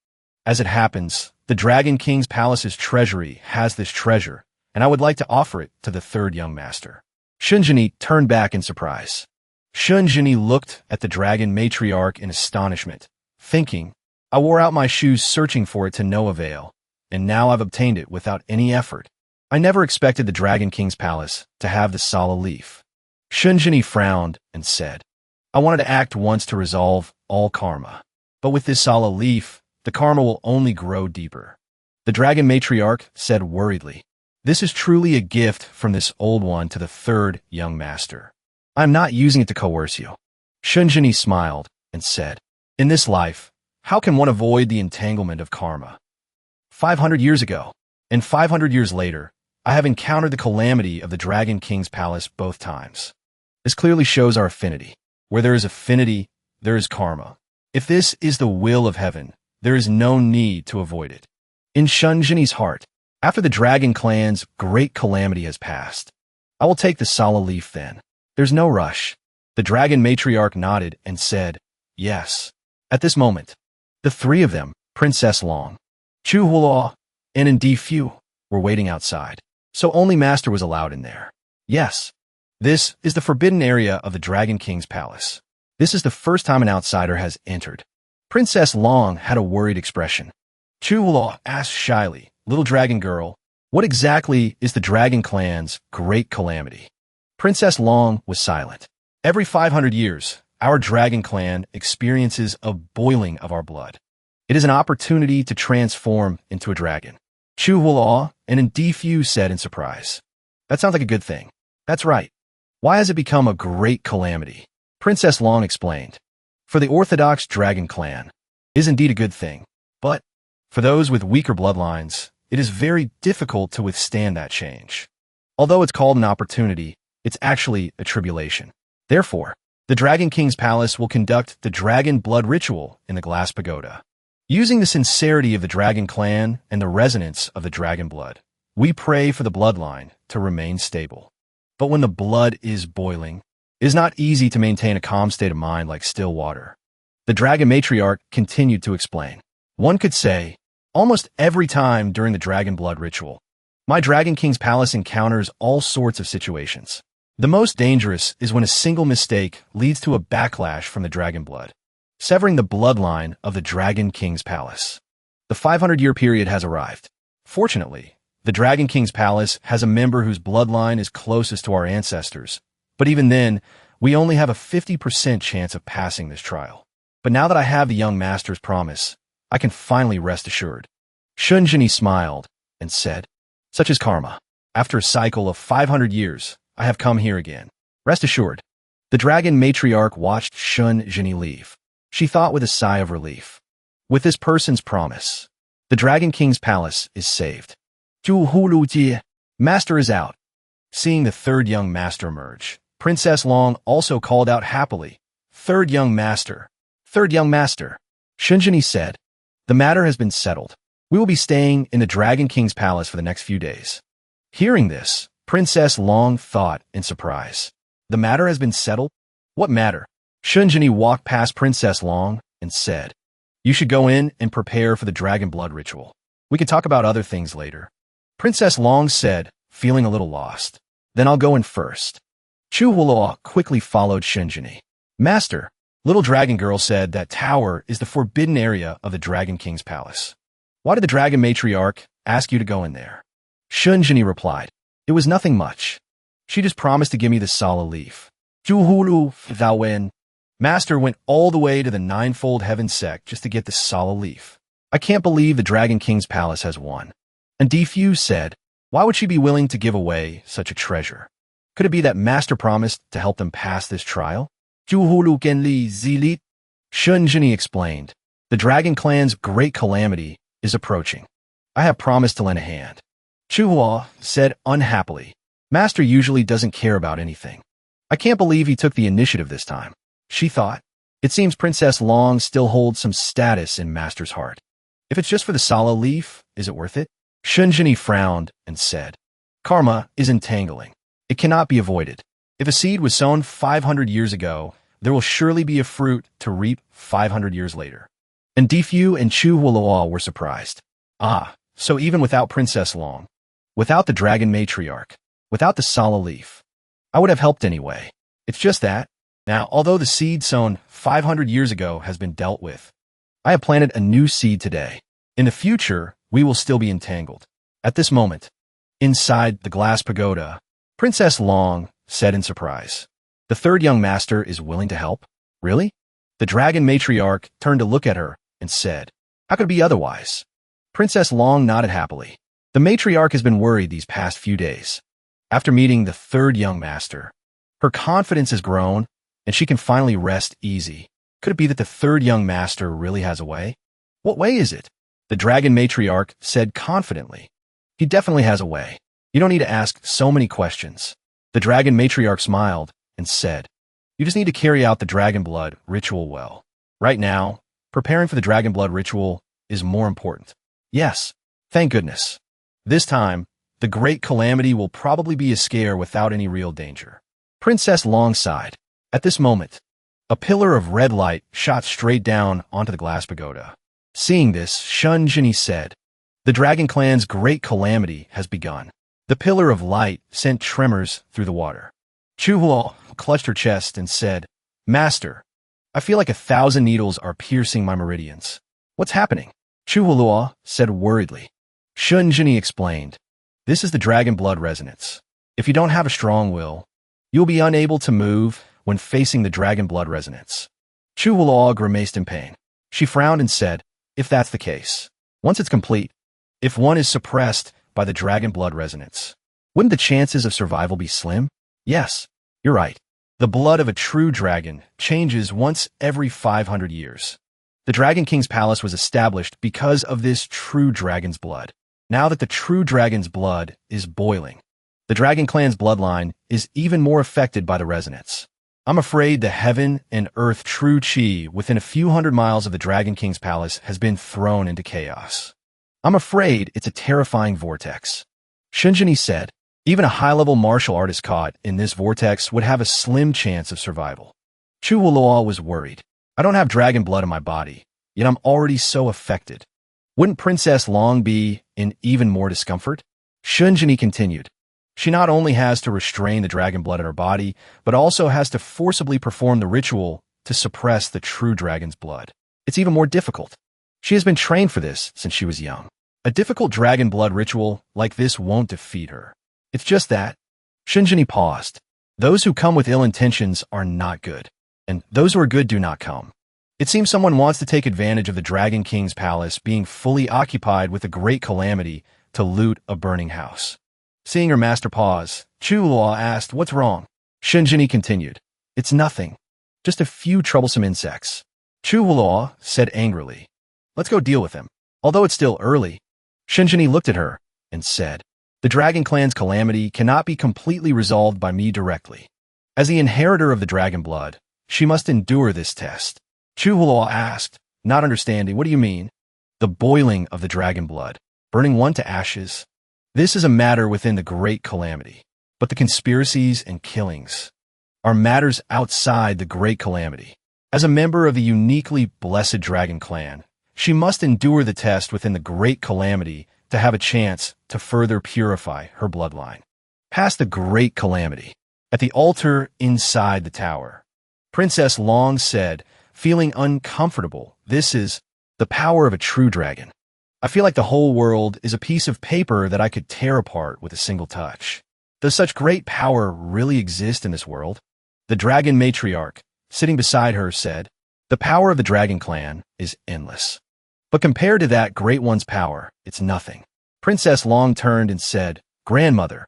As it happens, the Dragon King's palace's treasury has this treasure, and I would like to offer it to the third young master. Shunjini turned back in surprise. Shunjini looked at the Dragon Matriarch in astonishment, thinking, I wore out my shoes searching for it to no avail, and now I've obtained it without any effort. I never expected the Dragon King's palace to have the Sala leaf. Shunjini frowned and said, I wanted to act once to resolve all karma, but with this Sala leaf, the karma will only grow deeper. The Dragon Matriarch said worriedly, This is truly a gift from this old one to the third young master. I am not using it to coerce you. Shunjini smiled and said, In this life, how can one avoid the entanglement of karma? 500 years ago, and 500 years later, I have encountered the calamity of the Dragon King's palace both times. This clearly shows our affinity. Where there is affinity, there is karma. If this is the will of heaven, there is no need to avoid it. In Shunjini's heart, after the Dragon Clan's great calamity has passed, I will take the Sala leaf then. There's no rush. The Dragon Matriarch nodded and said, Yes. At this moment, the three of them, Princess Long, Chu Hulaw, and Ndi Fu, were waiting outside, so only Master was allowed in there. Yes. This is the forbidden area of the Dragon King's palace. This is the first time an outsider has entered. Princess Long had a worried expression. Chu Hulaw asked shyly, Little dragon girl, what exactly is the Dragon Clan's great calamity? Princess Long was silent. Every 500 years, our Dragon Clan experiences a boiling of our blood. It is an opportunity to transform into a dragon. Chu Hulaw and Ndi Fu said in surprise. That sounds like a good thing. That's right. Why has it become a great calamity? Princess Long explained. For the Orthodox Dragon Clan, it is indeed a good thing. But for those with weaker bloodlines, it is very difficult to withstand that change. Although it's called an opportunity, it's actually a tribulation. Therefore, the Dragon King's palace will conduct the Dragon Blood Ritual in the Glass Pagoda. Using the sincerity of the Dragon Clan and the resonance of the Dragon Blood, we pray for the bloodline to remain stable. But when the blood is boiling, it is not easy to maintain a calm state of mind like still water. The Dragon Matriarch continued to explain. One could say, almost every time during the Dragon Blood Ritual, my Dragon King's palace encounters all sorts of situations. The most dangerous is when a single mistake leads to a backlash from the Dragon Blood, severing the bloodline of the Dragon King's palace. The 500-year period has arrived. Fortunately, the Dragon King's palace has a member whose bloodline is closest to our ancestors, but even then, we only have a 50% chance of passing this trial. But now that I have the young master's promise, I can finally rest assured. Shunjini smiled and said, Such is karma. After a cycle of 500 years, I have come here again. Rest assured. The Dragon Matriarch watched Shunjini leave. She thought with a sigh of relief. With this person's promise, the Dragon King's palace is saved. Master is out. Seeing the third young master emerge, Princess Long also called out happily, Third young master. Third young master. Shunjini said, The matter has been settled. We will be staying in the Dragon King's palace for the next few days. Hearing this, Princess Long thought in surprise. The matter has been settled? What matter? Shunjini walked past Princess Long and said, You should go in and prepare for the Dragon Blood Ritual. We can talk about other things later. Princess Long said, feeling a little lost. Then I'll go in first. Chu Hulaw quickly followed Shunjini. Master, Little Dragon Girl said that tower is the forbidden area of the Dragon King's palace. Why did the Dragon Matriarch ask you to go in there? Shunjini replied, It was nothing much. She just promised to give me the Sala leaf. Juhulu Thawen. Master went all the way to the ninefold heaven sect just to get the Sala leaf. I can't believe the Dragon King's palace has won. And Defuse said, Why would she be willing to give away such a treasure? Could it be that Master promised to help them pass this trial? Juhulu Genli Zilit. Shunjini explained. The The dragon clan's great calamity is approaching. I have promised to lend a hand. Chuhua said unhappily. Master usually doesn't care about anything. I can't believe he took the initiative this time. She thought. It seems Princess Long still holds some status in Master's heart. If it's just for the Sala leaf, is it worth it? Shunjini frowned and said, Karma is entangling. It cannot be avoided. If a seed was sown 500 years ago, there will surely be a fruit to reap 500 years later. And Difu and Chu Huoluo were surprised. Ah, so even without Princess Long, without the dragon matriarch, without the Sala leaf, I would have helped anyway. It's just that, now, although the seed sown 500 years ago has been dealt with, I have planted a new seed today. In the future, we will still be entangled. At this moment, inside the glass pagoda, Princess Long said in surprise, The third young master is willing to help? Really? The dragon matriarch turned to look at her and said, How could it be otherwise? Princess Long nodded happily. The matriarch has been worried these past few days. After meeting the third young master, her confidence has grown and she can finally rest easy. Could it be that the third young master really has a way? What way is it? The dragon matriarch said confidently. He definitely has a way. You don't need to ask so many questions. The dragon matriarch smiled and said, You just need to carry out the dragon blood ritual well. Right now, preparing for the dragon blood ritual is more important. Yes, thank goodness. This time, the great calamity will probably be a scare without any real danger. Princess Long sighed. At this moment, a pillar of red light shot straight down onto the glass pagoda. Seeing this, Shun Jinni said, The dragon clan's great calamity has begun. The pillar of light sent tremors through the water. Chu Huo clutched her chest and said, Master, I feel like 1,000 needles are piercing my meridians. What's happening? Chu Huo said worriedly. Shun Jinni explained, This is the dragon blood resonance. If you don't have a strong will, you'll be unable to move when facing the dragon blood resonance. Chu Huo grimaced in pain. She frowned and said, If that's the case, once it's complete, if one is suppressed by the dragon blood resonance, wouldn't the chances of survival be slim? Yes, you're right. The blood of a true dragon changes once every 500 years. The Dragon King's palace was established because of this true dragon's blood. Now that the true dragon's blood is boiling, the dragon clan's bloodline is even more affected by the resonance. I'm afraid the heaven and earth true chi within a few hundred miles of the Dragon King's palace has been thrown into chaos. I'm afraid it's a terrifying vortex. Shinjini said, Even a high-level martial artist caught in this vortex would have a slim chance of survival. Chu Huoluo was worried. I don't have dragon blood in my body, yet I'm already so affected. Wouldn't Princess Long be in even more discomfort? Shunjini continued. She not only has to restrain the dragon blood in her body, but also has to forcibly perform the ritual to suppress the true dragon's blood. It's even more difficult. She has been trained for this since she was young. A difficult dragon blood ritual like this won't defeat her. It's just that. Shunjini paused. Those who come with ill intentions are not good, and those who are good do not come. It seems someone wants to take advantage of the Dragon King's palace being fully occupied with a great calamity to loot a burning house. Seeing her master pause, Chu Luo asked, What's wrong? Shunjini continued, It's nothing. Just a few troublesome insects. Chu Luo said angrily, Let's go deal with them. Although it's still early, Shunjini looked at her and said, The Dragon Clan's calamity cannot be completely resolved by me directly. As the inheritor of the dragon blood, she must endure this test. Chu Luo asked, not understanding, What do you mean? The boiling of the dragon blood, burning one to ashes. This is a matter within the great calamity, but the conspiracies and killings are matters outside the great calamity. As a member of the uniquely blessed dragon clan, she must endure the test within the great calamity to have a chance to further purify her bloodline. Past the great calamity, at the altar inside the tower, Princess Long said, feeling uncomfortable, This is the power of a true dragon. I feel like the whole world is a piece of paper that I could tear apart with a single touch. Does such great power really exist in this world? The dragon matriarch, sitting beside her, said, The power of the dragon clan is endless. But compared to that great one's power, it's nothing. Princess Long turned and said, Grandmother,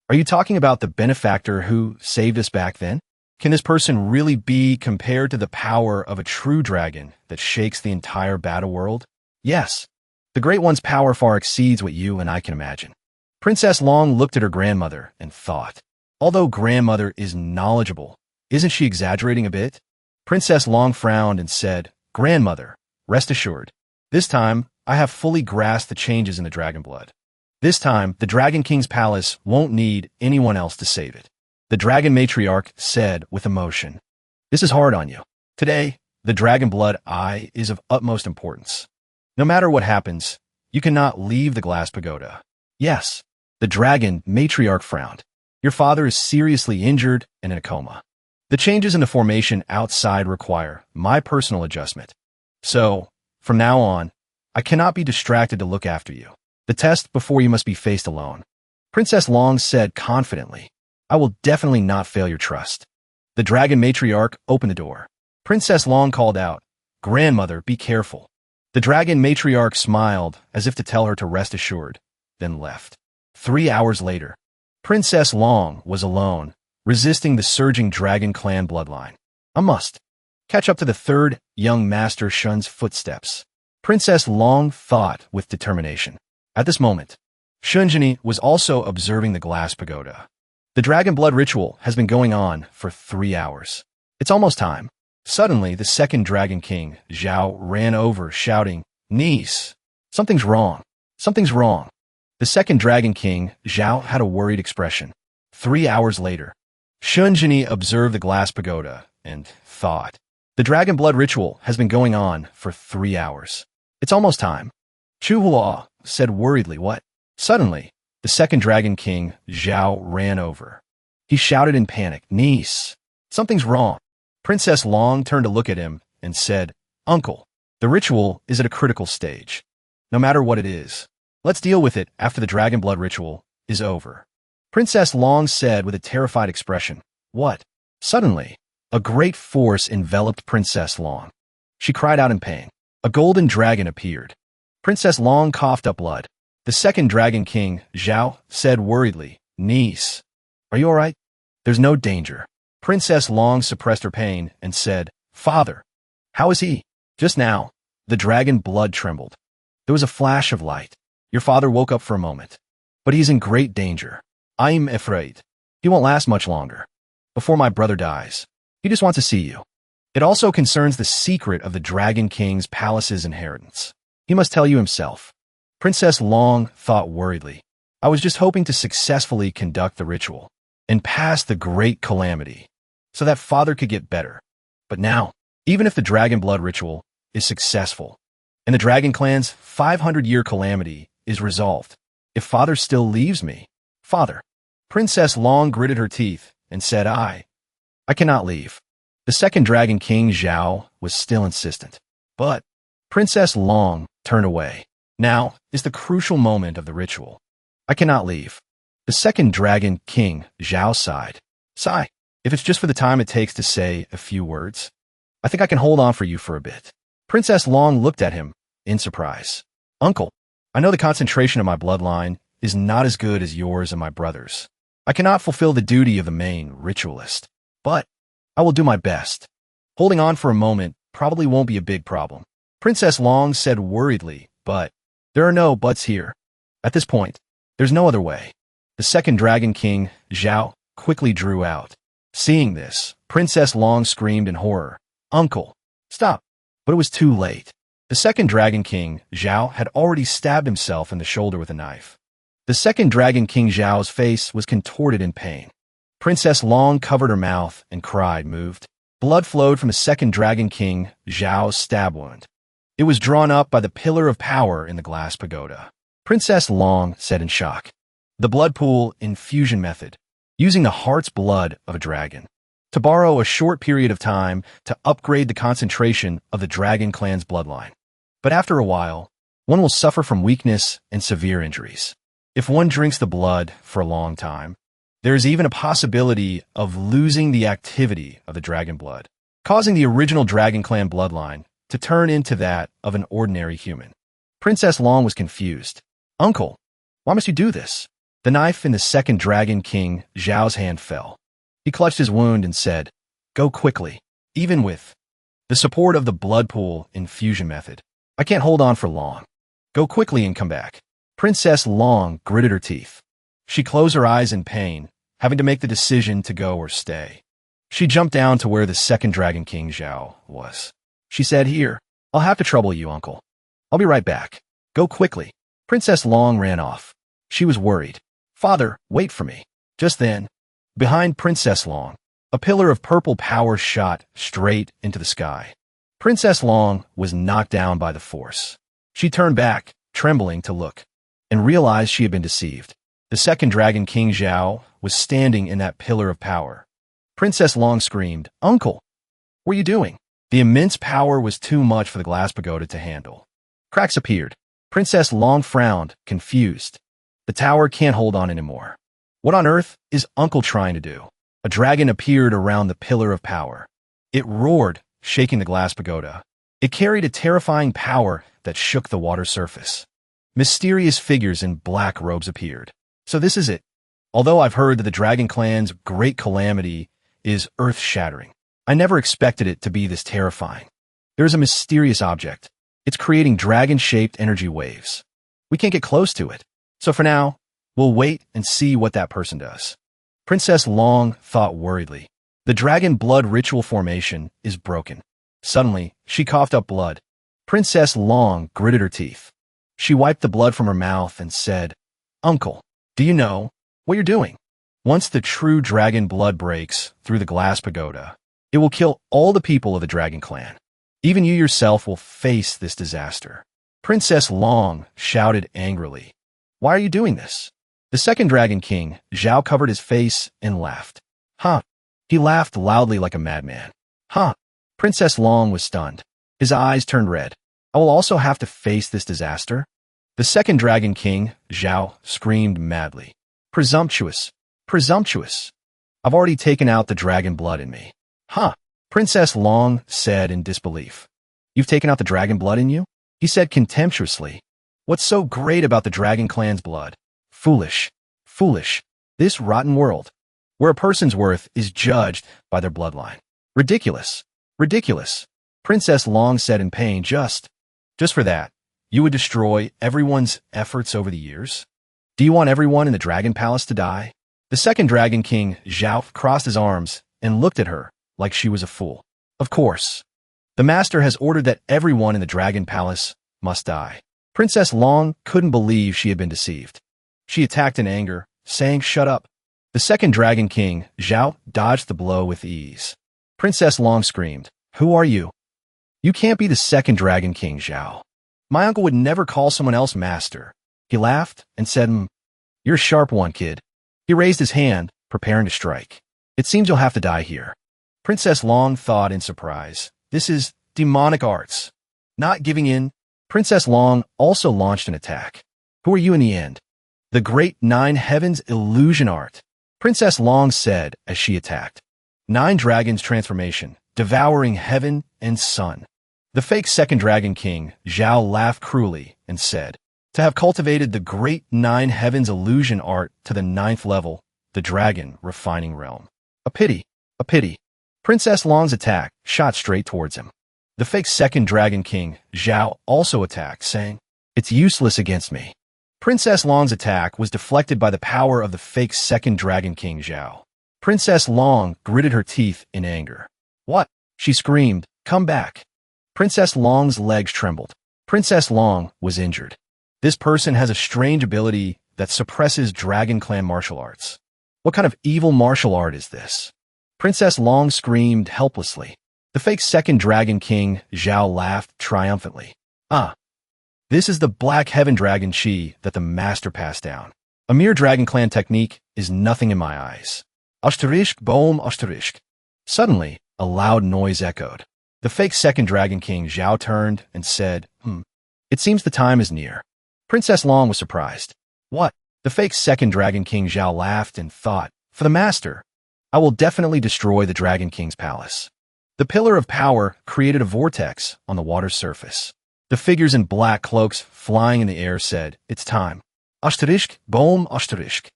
are you talking about the benefactor who saved us back then? Can this person really be compared to the power of a true dragon that shakes the entire battle world? Yes. The Great One's power far exceeds what you and I can imagine. Princess Long looked at her grandmother and thought, although grandmother is knowledgeable, isn't she exaggerating a bit? Princess Long frowned and said, Grandmother, rest assured. This time, I have fully grasped the changes in the dragon blood. This time, the Dragon King's palace won't need anyone else to save it. The dragon matriarch said with emotion, This is hard on you. Today, the dragon blood eye is of utmost importance. No matter what happens, you cannot leave the glass pagoda. Yes, the dragon matriarch frowned. Your father is seriously injured and in a coma. The changes in the formation outside require my personal adjustment. So, from now on, I cannot be distracted to look after you. The test before you must be faced alone. Princess Long said confidently, I will definitely not fail your trust. The dragon matriarch opened the door. Princess Long called out, Grandmother, be careful. The dragon matriarch smiled as if to tell her to rest assured, then left. 3 hours later, Princess Long was alone, resisting the surging dragon clan bloodline. I must catch up to the third young master Shun's footsteps. Princess Long thought with determination. At this moment, Shunjini was also observing the glass pagoda. The dragon blood ritual has been going on for 3 hours. It's almost time. Suddenly, the second Dragon King, Zhao, ran over, shouting, Niece, something's wrong. Something's wrong. The second Dragon King, Zhao, had a worried expression. 3 hours later, Shunjini observed the glass pagoda and thought, the dragon blood ritual has been going on for 3 hours. It's almost time. Chuhua said worriedly, what? Suddenly, the second Dragon King, Zhao, ran over. He shouted in panic, Niece, something's wrong. Princess Long turned to look at him and said, Uncle, the ritual is at a critical stage. No matter what it is, let's deal with it after the dragon blood ritual is over. Princess Long said with a terrified expression, What? Suddenly, a great force enveloped Princess Long. She cried out in pain. A golden dragon appeared. Princess Long coughed up blood. The second Dragon King, Zhao, said worriedly, Niece, are you all right? There's no danger. Princess Long suppressed her pain and said, Father, how is he? Just now, the dragon blood trembled. There was a flash of light. Your father woke up for a moment, but he's in great danger. I'm afraid. He won't last much longer. Before my brother dies, he just wants to see you. It also concerns the secret of the Dragon King's palace's inheritance. He must tell you himself. Princess Long thought worriedly. I was just hoping to successfully conduct the ritual and pass the great calamity so that father could get better. But now, even if the dragon blood ritual is successful and the dragon clan's 500-year calamity is resolved, if father still leaves me, father, Princess Long gritted her teeth and said, I cannot leave. The second Dragon King, Zhao, was still insistent. But Princess Long turned away. Now is the crucial moment of the ritual. I cannot leave. The second Dragon King, Zhao, sighed. Sigh, if it's just for the time it takes to say a few words, I think I can hold on for you for a bit. Princess Long looked at him in surprise. Uncle, I know the concentration of my bloodline is not as good as yours and my brother's. I cannot fulfill the duty of the main ritualist, but I will do my best. Holding on for a moment probably won't be a big problem. Princess Long said worriedly, but there are no buts here. At this point, there's no other way. The second Dragon King, Zhao, quickly drew out. Seeing this, Princess Long screamed in horror. Uncle, stop. But it was too late. The second Dragon King, Zhao, had already stabbed himself in the shoulder with a knife. The second Dragon King, Zhao's face was contorted in pain. Princess Long covered her mouth and cried, moved. Blood flowed from the second Dragon King, Zhao's stab wound. It was drawn up by the pillar of power in the glass pagoda. Princess Long said in shock. The blood pool infusion method, using the heart's blood of a dragon, to borrow a short period of time to upgrade the concentration of the dragon clan's bloodline. But after a while, one will suffer from weakness and severe injuries. If one drinks the blood for a long time, there is even a possibility of losing the activity of the dragon blood, causing the original Dragon Clan bloodline to turn into that of an ordinary human. Princess Long was confused. Uncle, why must you do this? The knife in the second Dragon King, Zhao's hand fell. He clutched his wound and said, Go quickly. Even with the support of the blood pool infusion method, I can't hold on for long. Go quickly and come back. Princess Long gritted her teeth. She closed her eyes in pain, having to make the decision to go or stay. She jumped down to where the second Dragon King Zhao was. She said, "Here, I'll have to trouble you, uncle. I'll be right back. Go quickly." Princess Long ran off. She was worried. "Father, wait for me." Just then, behind Princess Long, a pillar of purple power shot straight into the sky. Princess Long was knocked down by the force. She turned back, trembling, to look, and realized she had been deceived. The second Dragon King Zhao was standing in that pillar of power. Princess Long screamed, "Uncle, what are you doing?" The immense power was too much for the glass pagoda to handle. Cracks appeared. Princess Long frowned, confused. The tower can't hold on anymore. What on earth is Uncle trying to do? A dragon appeared around the pillar of power. It roared, shaking the glass pagoda. It carried a terrifying power that shook the water surface. Mysterious figures in black robes appeared. So this is it. Although I've heard that the Dragon Clan's great calamity is earth-shattering, I never expected it to be this terrifying. There is a mysterious object. It's creating dragon-shaped energy waves. We can't get close to it. So for now, we'll wait and see what that person does. Princess Long thought worriedly. The dragon blood ritual formation is broken. Suddenly, she coughed up blood. Princess Long gritted her teeth. She wiped the blood from her mouth and said, "Uncle, do you know what you're doing? Once the true dragon blood breaks through the glass pagoda, it will kill all the people of the Dragon Clan. Even you yourself will face this disaster." Princess Long shouted angrily, "Why are you doing this?" The second Dragon King, Zhao, covered his face and laughed. "Huh." He laughed loudly like a madman. "Huh." Princess Long was stunned. His eyes turned red. "I will also have to face this disaster?" The second Dragon King, Zhao, screamed madly. "Presumptuous! Presumptuous! I've already taken out the dragon blood in me." "Huh," Princess Long said in disbelief. "You've taken out the dragon blood in you?" He said contemptuously. "What's so great about the Dragon Clan's blood? Foolish, foolish. This rotten world, where a person's worth is judged by their bloodline. Ridiculous, ridiculous." Princess Long said in pain, Just for that, you would destroy everyone's efforts over the years? Do you want everyone in the Dragon Palace to die?" The second Dragon King, Zhao, crossed his arms and looked at her like she was a fool. "Of course. The master has ordered that everyone in the Dragon Palace must die." Princess Long couldn't believe she had been deceived. She attacked in anger, saying, "Shut up." The second Dragon King, Zhao, dodged the blow with ease. Princess Long screamed, "Who are you?" "You can't be the second Dragon King, Zhao. My uncle would never call someone else master." He laughed and said, "You're a sharp one, kid." He raised his hand, preparing to strike. "It seems you'll have to die here." Princess Long thought in surprise. This is demonic arts. Not giving in, Princess Long also launched an attack. "Who are you in the end?" "The great Nine Heavens illusion art," Princess Long said as she attacked. Nine Dragons transformation, devouring heaven and sun. The fake second Dragon King, Zhao, laughed cruelly and said, "To have cultivated the great Nine Heavens illusion art to the 9th level, the dragon refining realm. A pity, a pity." Princess Long's attack shot straight towards him. The fake second Dragon King, Zhao, also attacked, saying, "It's useless against me." Princess Long's attack was deflected by the power of the fake second Dragon King, Zhao. Princess Long gritted her teeth in anger. "What?" she screamed. "Come back." Princess Long's legs trembled. Princess Long was injured. This person has a strange ability that suppresses Dragon Clan martial arts. What kind of evil martial art is this? Princess Long screamed helplessly. The fake second Dragon King, Zhao, laughed triumphantly. "Ah, this is the Black Heaven Dragon Chi that the master passed down. A mere Dragon Clan technique is nothing in my eyes." Asterisk boom asterisk. Suddenly, a loud noise echoed. The fake second Dragon King, Zhao, turned and said, "It seems the time is near." Princess Long was surprised. "What?" The fake second Dragon King, Zhao, laughed and thought, "For the master, I will definitely destroy the Dragon King's palace." The pillar of power created a vortex on the water's surface. The figures in black cloaks flying in the air said, "It's time." Asterisk boom asterisk.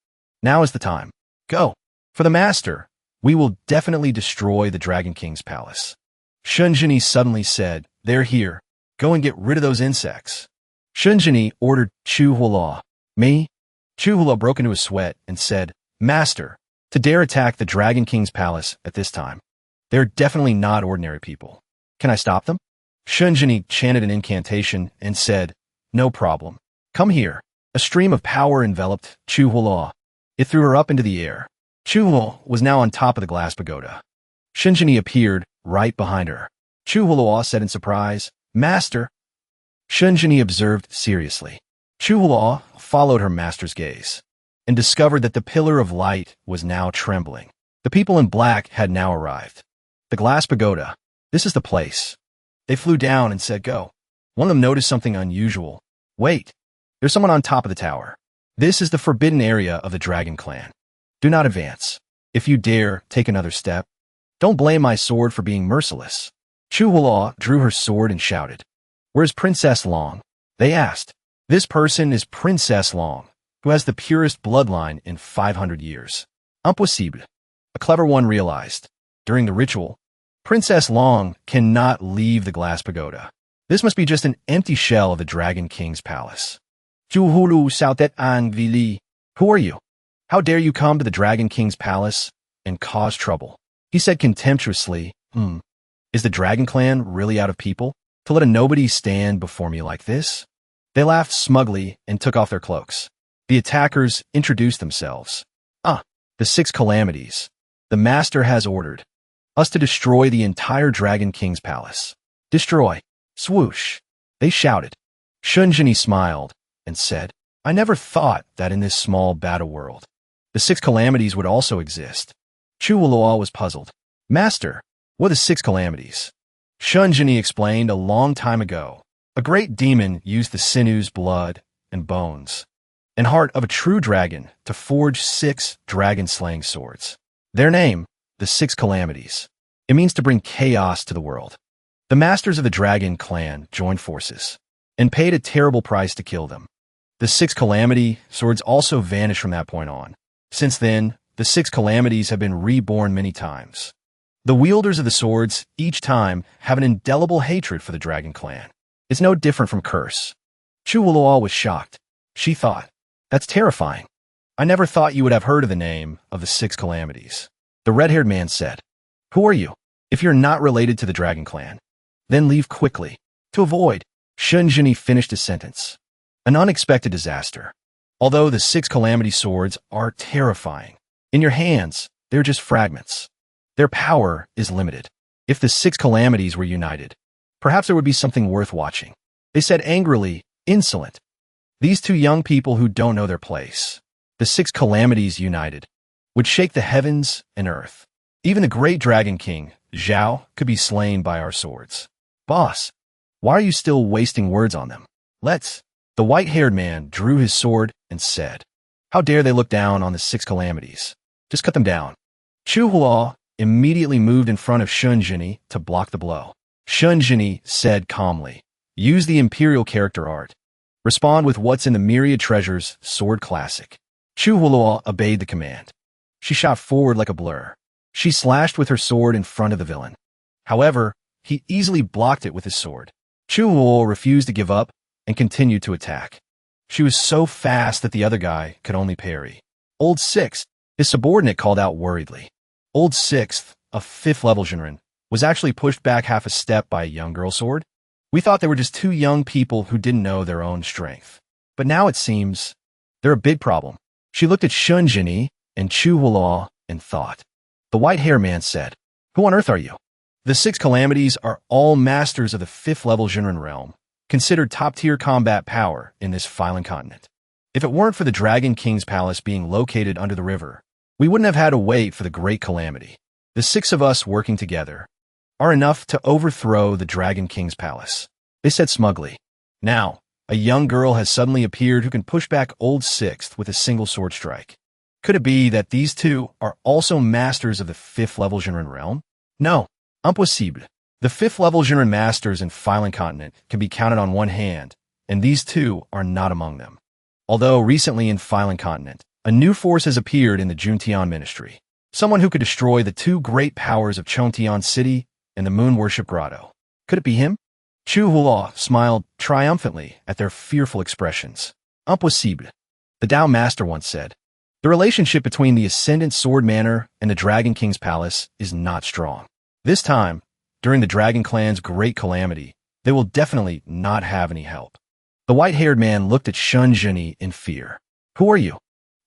Now is the time. Go. For the master, We will definitely destroy the Dragon King's palace. Shunjini suddenly said, "They're here. Go and get rid of those insects." Shunjini ordered Chu Hula. Me? Chu Hula broke into a sweat and said, "Master, to dare attack the Dragon King's palace at this time. They're definitely not ordinary people. Can I stop them?" Shunjini chanted an incantation and said, "No problem. Come here." A stream of power enveloped Chu Hula. It threw her up into the air. Chu Hula was now on top of the glass pagoda. Shunjini appeared right behind her. Chu Hula said in surprise, "Master." Shunjini observed seriously. Chu Hula followed her master's gaze and discovered that the pillar of light was now trembling. The people in black had now arrived. The glass pagoda. This is the place. They flew down and said, "Go." One of them noticed something unusual. "Wait. There's someone on top of the tower. This is the forbidden area of the Dragon Clan. Do not advance. If you dare take another step, don't blame my sword for being merciless." Chu Hula drew her sword and shouted, "Where's Princess Long?" They asked. This person is Princess Long, who has the purest bloodline in 500 years. Impossible. A clever one realized. During the ritual, Princess Long cannot leave the glass pagoda. This must be just an empty shell of the Dragon King's palace. Juhulu Sautet Angvili. Who are you? How dare you come to the Dragon King's palace and cause trouble? He said contemptuously, Is the Dragon Clan really out of people to let a nobody stand before me like this? They laughed smugly and took off their cloaks. The attackers introduced themselves. The 6 calamities. The master has ordered us to destroy the entire Dragon King's palace. Destroy. Swoosh. They shouted. Shunjini smiled and said, "I never thought that in this small battle world, the 6 calamities would also exist." Chu Hula was puzzled. "Master, what are the 6 calamities?" Shunjini explained a long time ago. A great demon used the sinews, blood, and bones and heart of a true dragon to forge 6 dragon-slaying swords. Their name, the 6 calamities. It means to bring chaos to the world. The masters of the Dragon Clan joined forces and paid a terrible price to kill them. The 6 calamity swords also vanished from that point on. Since then, the 6 calamities have been reborn many times. The wielders of the swords each time have an indelible hatred for the Dragon Clan. It's no different from curse. Chu Hula was shocked. She thought, "That's terrifying. I never thought you would have heard of the name of the 6 calamities." The red-haired man said, "Who are you? If you're not related to the Dragon Clan, then leave quickly." To avoid, Shunjini finished his sentence. An unexpected disaster. Although the 6 calamity swords are terrifying, in your hands, they're just fragments. Their power is limited. If the 6 calamities were united, perhaps there would be something worth watching. They said angrily, insolent. These 2 young people who don't know their place, the 6 calamities united, would shake the heavens and earth. Even the great Dragon King, Zhao, could be slain by our swords. Boss, why are you still wasting words on them? Let's. The white-haired man drew his sword and said, "How dare they look down on the 6 calamities? Just cut them down." Chu Hula immediately moved in front of Shunjini to block the blow. Shunjini said calmly, "Use the imperial character art. Respond with what's in the myriad treasures sword classic." Chu Hula obeyed the command. She shot forward like a blur. She slashed with her sword in front of the villain. However, he easily blocked it with his sword. Chu Hula refused to give up and continued to attack. She was so fast that the other guy could only parry. Old Sixth, his subordinate, called out worriedly. Old Sixth, a 5th level shounen, was actually pushed back half a step by a young girl sword. We thought they were just 2 young people who didn't know their own strength. But now it seems they're a big problem. She looked at Shunjini and Chu Hula and thought. The white-haired man said, "Who on earth are you?" The 6 calamities are all masters of the 5th level shounen realm, considered top-tier combat power in this Phylon continent. If it weren't for the Dragon King's palace being located under the river, we wouldn't have had to wait for the great calamity. The 6 of us working together are enough to overthrow the Dragon King's palace. They said smugly. Now, a young girl has suddenly appeared who can push back Old Sixth with a single sword strike. Could it be that these 2 are also masters of the 5th level shounen realm? No, impossible. The 5th level shounen masters in Phylon continent can be counted on one hand, and these 2 are not among them. Although recently in Phylon continent, a new force has appeared in the Juntian ministry. Someone who could destroy the two great powers of Chontian City and the Moon Worship Grotto. Could it be him? Chu Hula smiled triumphantly at their fearful expressions. Impossible, the Tao Master once said. The relationship between the Ascendant Sword Manor and the Dragon King's palace is not strong. This time, during the Dragon Clan's great calamity, they will definitely not have any help. The white-haired man looked at Shunjini in fear. Who are you?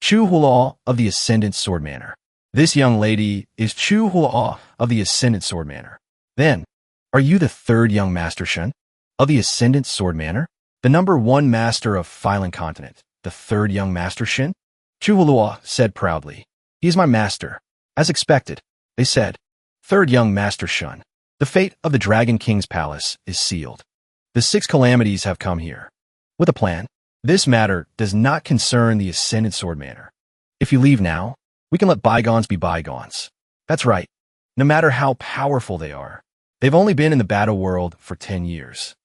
Chu Hula of the Ascendant Sword Manor. This young lady is Chu Hula of the Ascendant Sword Manor. Then, are you the third young Master Shun of the Ascendant Sword Manor? The number one master of Phylon Continent, the third young Master Shin? Chu Hula said proudly. He is my master. As expected, they said. Third young Master Shun. The fate of the Dragon King's palace is sealed. The 6 calamities have come here. With a plan. This matter does not concern the Ascendant Sword Manor. If you leave now, we can let bygones be bygones. That's right. No matter how powerful they are, they've only been in the battle world for 10 years.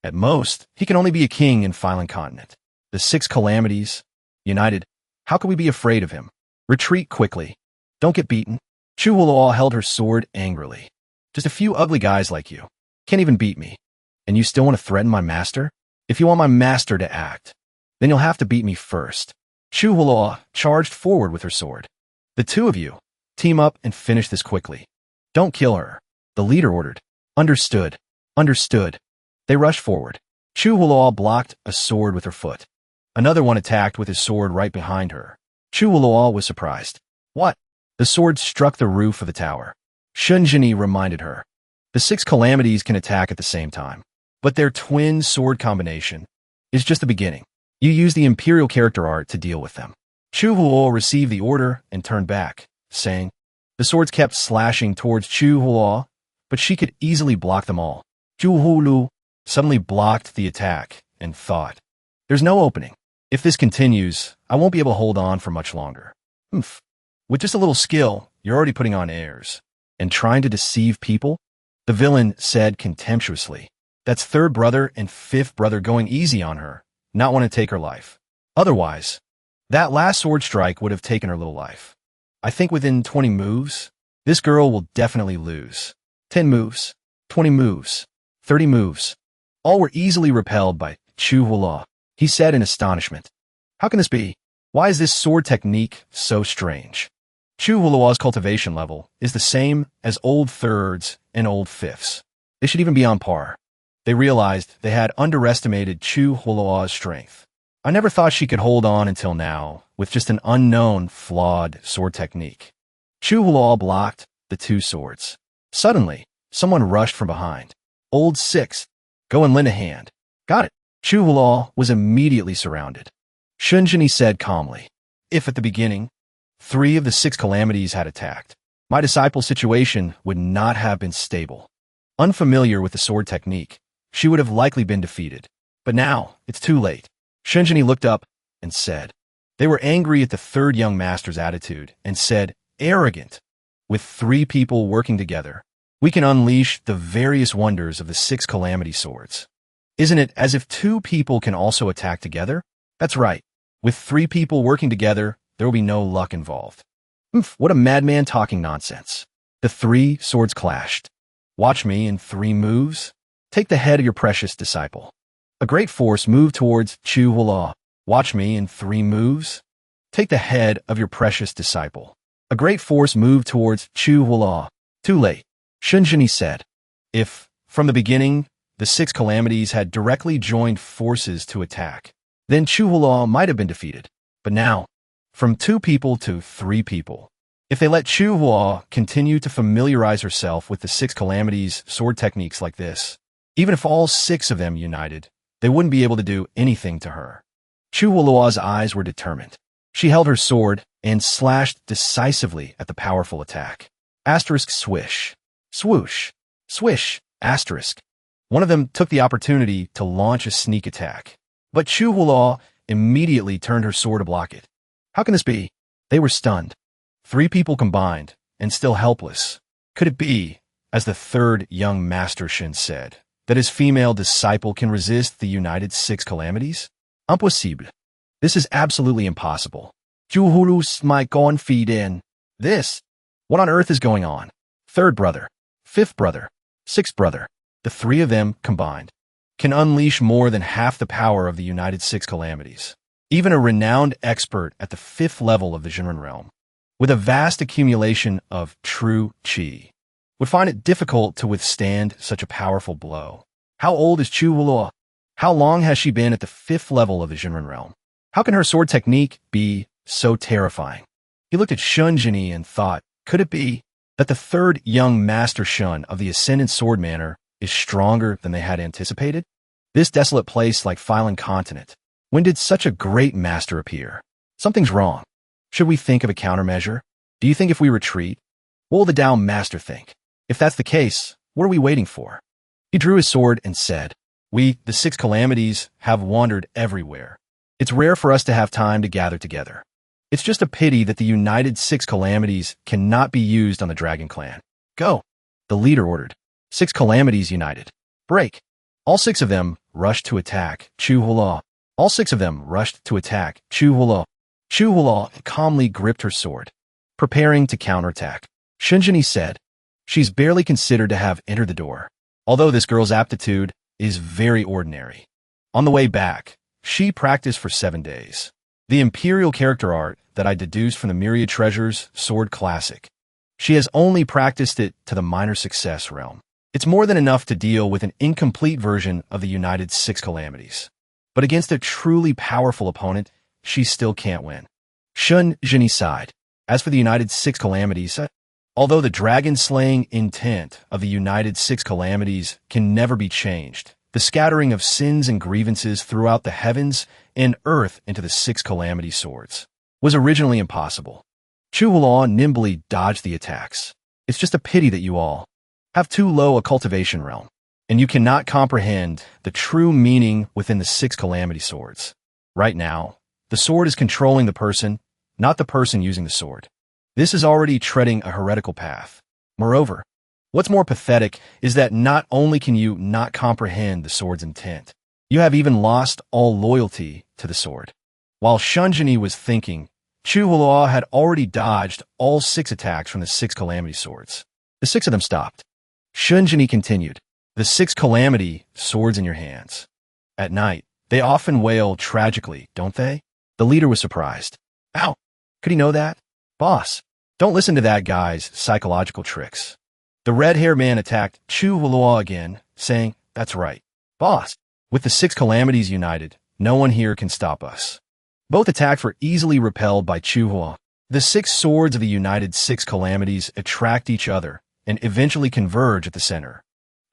At most, he can only be a king in Phylon Continent. The 6 calamities, united, how can we be afraid of him? Retreat quickly. Don't get beaten. Chu Hula held her sword angrily. Just a few ugly guys like you. Can't even beat me. And you still want to threaten my master? If you want my master to act, then you'll have to beat me first. Chu Hula charged forward with her sword. The two of you, team up and finish this quickly. Don't kill her, the leader ordered. Understood. Understood. They rushed forward. Chu Hula blocked a sword with her foot. Another one attacked with his sword right behind her. Chu Hula was surprised. What? The sword struck the roof of the tower. Shunjini reminded her. The 6 calamities can attack at the same time, but their twin sword combination is just the beginning. You use the Imperial character art to deal with them. Chu Hula received the order and turned back, saying, the swords kept slashing towards Chu Hula, but she could easily block them all. Chu Hulu suddenly blocked the attack and thought, there's no opening. If this continues, I won't be able to hold on for much longer. With just a little skill, you're already putting on airs. And trying to deceive people? The villain said contemptuously. That's third brother and fifth brother going easy on her, not want to take her life. Otherwise, that last sword strike would have taken her little life. I think within 20 moves, this girl will definitely lose. 10 moves, 20 moves, 30 moves. All were easily repelled by Chu Hula. He said in astonishment. How can this be? Why is this sword technique so strange? Chu Hula's cultivation level is the same as old thirds and old fifths. They should even be on par. They realized they had underestimated Chu Hula's strength. I never thought she could hold on until now, with just an unknown, flawed sword technique. Chu Hula blocked the 2 swords. Suddenly, someone rushed from behind. Old 6, go and lend a hand. Got it. Chu Hula was immediately surrounded. Shunjini said calmly, if at the beginning, 3 of the 6 calamities had attacked, my disciple's situation would not have been stable. Unfamiliar with the sword technique, she would have likely been defeated. But now, it's too late. Shunjini looked up and said, they were angry at the third young master's attitude and said, arrogant. With 3 people working together, we can unleash the various wonders of the 6 calamity swords. Isn't it as if 2 people can also attack together? That's right. With 3 people working together, there will be no luck involved. What a madman talking nonsense. The 3 swords clashed. Watch me in 3 moves. Take the head of your precious disciple. A great force moved towards Chu Hula. Watch me in 3 moves. Take the head of your precious disciple. A great force moved towards Chu Hula. Too late, Shunjini said. If, from the beginning, the 6 calamities had directly joined forces to attack, then Chu Hula might have been defeated. But now, from 2 people to 3 people, if they let Chu Hula continue to familiarize herself with the 6 calamities sword techniques like this, even if all 6 of them united, they wouldn't be able to do anything to her. Chu Hula's eyes were determined. She held her sword and slashed decisively at the powerful attack. Asterisk swish. Swoosh. Swish. Asterisk. One of them took the opportunity to launch a sneak attack. But Chu Hula immediately turned her sword to block it. How can this be? They were stunned. 3 people combined, and still helpless. Could it be, as the third young Master Shin said, that his female disciple can resist the united 6 calamities? Impossible. This is absolutely impossible. Chu Hulu's my gon feed in. This. What on earth is going on? Third brother, fifth brother, sixth brother, the three of them combined can unleash more than half the power of the United Six Calamities. Even a renowned expert at the fifth level of the Jinren realm, with a vast accumulation of true chi, would find it difficult to withstand such a powerful blow. How old is Chu Wulo? How long has she been at the fifth level of the Jinren realm? How can her sword technique be so terrifying? He looked at Shun Jinni and thought, could it be that the third young Master Shun of the Ascendant Sword Manor is stronger than they had anticipated? This desolate place like Phylan Continent. When did such a great master appear? Something's wrong. Should we think of a countermeasure? Do you think if we retreat, what will the Tao Master think? If that's the case, what are we waiting for? He drew his sword and said, we, the Six Calamities, have wandered everywhere. It's rare for us to have time to gather together. It's just a pity that the United Six Calamities cannot be used on the Dragon Clan. Go, the leader ordered. Six Calamities united. Break. All six of them rushed to attack Chu Hula. All six of them rushed to attack Chu Hula. Chu Hula calmly gripped her sword, preparing to counterattack. Shunjini said, she's barely considered to have entered the door, although this girl's aptitude is very ordinary. On the way back, she practiced for 7 days. The Imperial character art that I deduced from the Myriad Treasures Sword Classic. She has only practiced it to the minor success realm. It's more than enough to deal with an incomplete version of the United Six Calamities. But against a truly powerful opponent, she still can't win. Shun Jinni sighed. As for the United Six Calamities, although the dragon-slaying intent of the United Six Calamities can never be changed, the scattering of sins and grievances throughout the heavens and earth into the Six Calamity swords was originally impossible. Chu Hula nimbly dodged the attacks. It's just a pity that you all have too low a cultivation realm, and you cannot comprehend the true meaning within the Six Calamity swords. Right now, the sword is controlling the person, not the person using the sword. This is already treading a heretical path. Moreover, what's more pathetic is that not only can you not comprehend the sword's intent, you have even lost all loyalty to the sword. While Shunjini was thinking, Chu Hula had already dodged all 6 attacks from the Six Calamity swords. The 6 of them stopped. Shunjini continued, the Six Calamity swords in your hands. At night, they often wail tragically, don't they? The leader was surprised. Ow! Could he know that? Boss, don't listen to that guy's psychological tricks. The red-haired man attacked Chu Hula again, saying, that's right. Boss, with the Six Calamities united, no one here can stop us. Both attacks were easily repelled by Chu Hula. The 6 swords of the United Six Calamities attract each other and eventually converge at the center.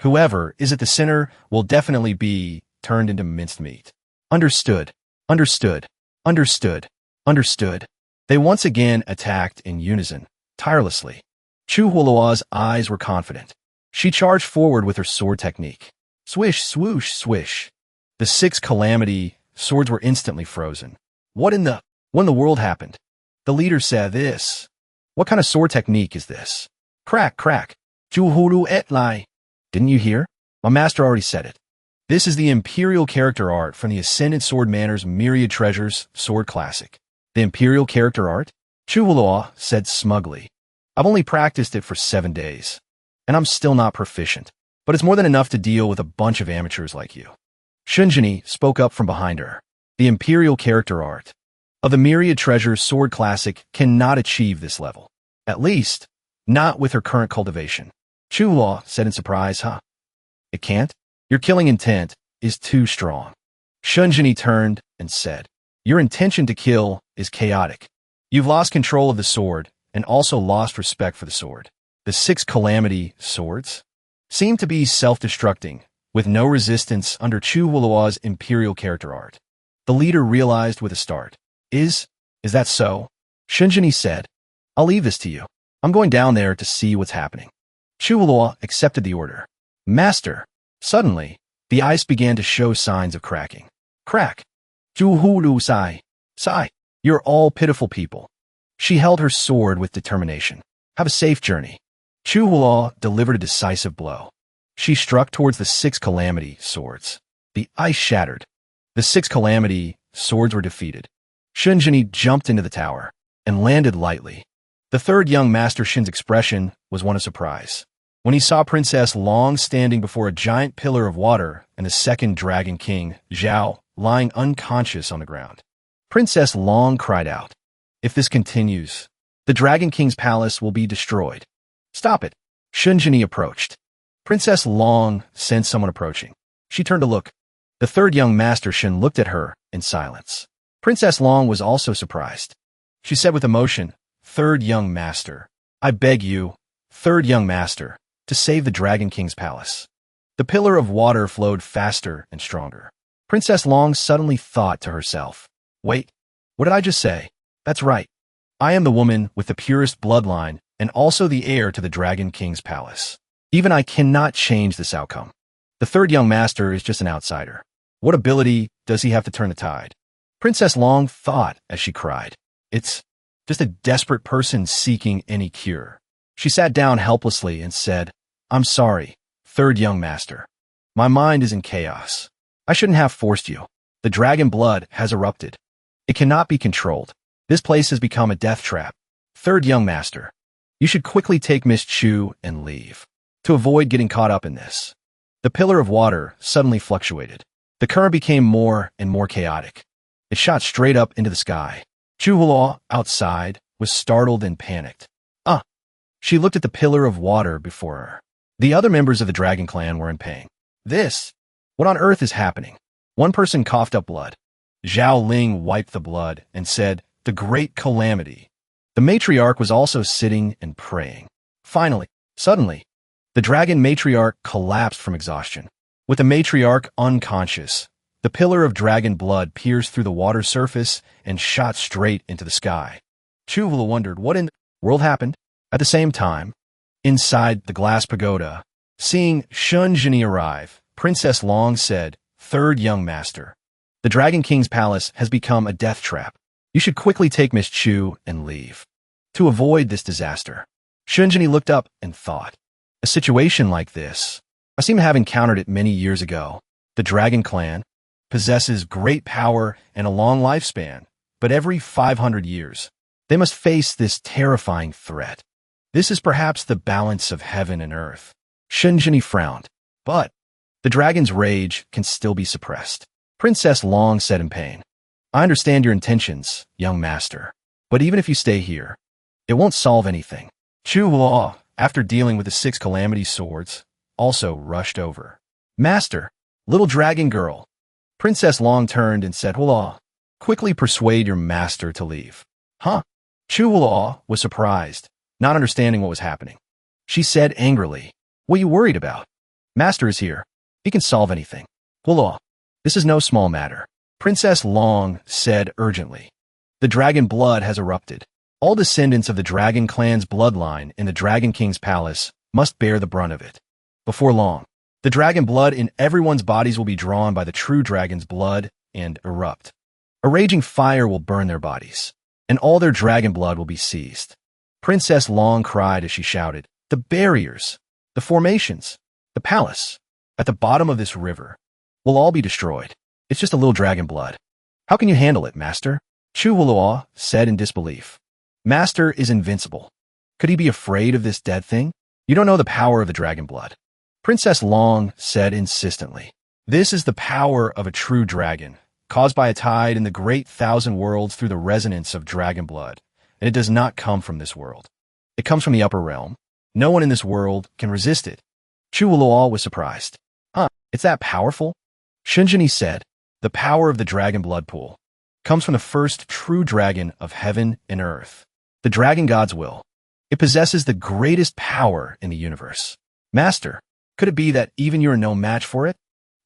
Whoever is at the center will definitely be turned into minced meat. Understood. Understood. Understood. Understood. They once again attacked in unison, tirelessly. Chu Hula's eyes were confident. She charged forward with her sword technique. Swish, swoosh, swish. The 6 Calamity swords were instantly frozen. When the world happened? The leader said this. What kind of sword technique is this? Crack, crack. Chu Hulu et lai. Didn't you hear? My master already said it. This is the Imperial character art from the Ascendant Sword Manor's Myriad Treasures Sword Classic. The Imperial character art? Chu Hula said smugly. I've only practiced it for 7 days, and I'm still not proficient, but it's more than enough to deal with a bunch of amateurs like you. Shunjini spoke up from behind her. The Imperial character art of the Myriad Treasures Sword Classic cannot achieve this level. At least, not with her current cultivation. Chu Hula said in surprise, huh? It can't? Your killing intent is too strong. Shunjini turned and said, your intention to kill is chaotic. You've lost control of the sword and also lost respect for the sword. The 6 Calamity swords seem to be self-destructing, with no resistance under Chu Hula's Imperial character art. The leader realized with a start. Is that so? Shunjini said, I'll leave this to you. I'm going down there to see what's happening. Chu Hula accepted the order. Master. Suddenly, the ice began to show signs of cracking. Crack. Chu Hulu sigh. Sigh. You're all pitiful people. She held her sword with determination. Have a safe journey. Chu Hula delivered a decisive blow. She struck towards the 6 Calamity swords. The ice shattered. The 6 Calamity swords were defeated. Shunjini jumped into the tower and landed lightly. The third young master Shin's expression was one of surprise. When he saw Princess Long standing before a giant pillar of water and the second Dragon King, Zhao, lying unconscious on the ground. Princess Long cried out, "If this continues, the Dragon King's palace will be destroyed. Stop it." Shunjini approached. Princess Long sensed someone approaching. She turned to look. The third young master Shin looked at her in silence. Princess Long was also surprised. She said with emotion, "Third young master, I beg you, third young master, to save the Dragon King's palace." The pillar of water flowed faster and stronger. Princess Long suddenly thought to herself, "Wait, what did I just say? That's right. I am the woman with the purest bloodline and also the heir to the Dragon King's palace. Even I cannot change this outcome. The third young master is just an outsider. What ability does he have to turn the tide?" Princess Long thought as she cried, "It's just a desperate person seeking any cure." She sat down helplessly and said, "I'm sorry, third young master. My mind is in chaos. I shouldn't have forced you. The dragon blood has erupted. It cannot be controlled. This place has become a death trap. Third young master, you should quickly take Miss Chu and leave, to avoid getting caught up in this." The pillar of water suddenly fluctuated. The current became more and more chaotic. It shot straight up into the sky. Chu Hua, outside, was startled and panicked. She looked at the pillar of water before her. The other members of the dragon clan were in pain. What on earth is happening? One person coughed up blood. Zhao Ling wiped the blood and said, "The great calamity." The matriarch was also sitting and praying. Suddenly, the dragon matriarch collapsed from exhaustion. With the matriarch unconscious, the pillar of dragon blood pierced through the water surface and shot straight into the sky. Chu Hua wondered what in the world happened. At the same time, inside the glass pagoda, seeing Shunjini arrive, Princess Long said, "Third young master, the Dragon King's palace has become a death trap. You should quickly take Miss Chu and leave, to avoid this disaster." Shunjini looked up and thought, "A situation like this, I seem to have encountered it many years ago. The Dragon Clan possesses great power and a long lifespan, but every 500 years, they must face this terrifying threat. This is perhaps the balance of heaven and earth." Shunjini frowned, but the dragon's rage can still be suppressed. Princess Long said in pain, "I understand your intentions, young master, but even if you stay here, it won't solve anything." Chu Hua, after dealing with the 6 calamity swords, also rushed over. "Master, little dragon girl." Princess Long turned and said, "Hua, quickly persuade your master to leave." Chu Hua was surprised, not understanding what was happening. She said angrily, "What are you worried about? Master is here. He can solve anything." "Hua, this is no small matter." Princess Long said urgently, "The dragon blood has erupted. All descendants of the dragon clan's bloodline in the Dragon King's palace must bear the brunt of it. Before long, the dragon blood in everyone's bodies will be drawn by the true dragon's blood and erupt. A raging fire will burn their bodies, and all their dragon blood will be seized." Princess Long cried as she shouted, "The barriers, the formations, the palace, at the bottom of this river, will all be destroyed. It's just a little dragon blood. How can you handle it, master?" Chu Hua said in disbelief. "Master is invincible. Could he be afraid of this dead thing? You don't know the power of the dragon blood." Princess Long said insistently, "This is the power of a true dragon, caused by a tide in the great 1,000 worlds through the resonance of dragon blood, and it does not come from this world. It comes from the upper realm. No one in this world can resist it." Chu Hua was surprised. It's that powerful?" Shunjini said, "The power of the dragon blood pool comes from the first true dragon of heaven and earth, the dragon god's will. It possesses the greatest power in the universe. Master, could it be that even you are no match for it?"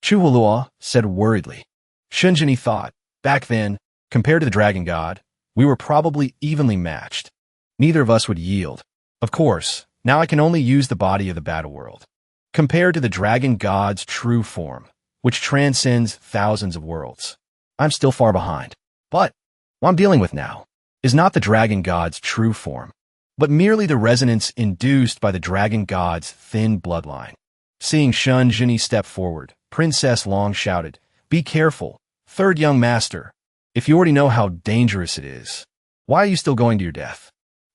Chu Hua said worriedly. Shunjini thought, back then, compared to the dragon god, we were probably evenly matched. Neither of us would yield. Of course, now I can only use the body of the battle world. Compared to the dragon god's true form, which transcends thousands of worlds, I'm still far behind. But what I'm dealing with now is not the dragon god's true form, but merely the resonance induced by the dragon god's thin bloodline." Seeing Shunjini step forward, Princess Long shouted, "Be careful, third young master. If you already know how dangerous it is, why are you still going to your death?"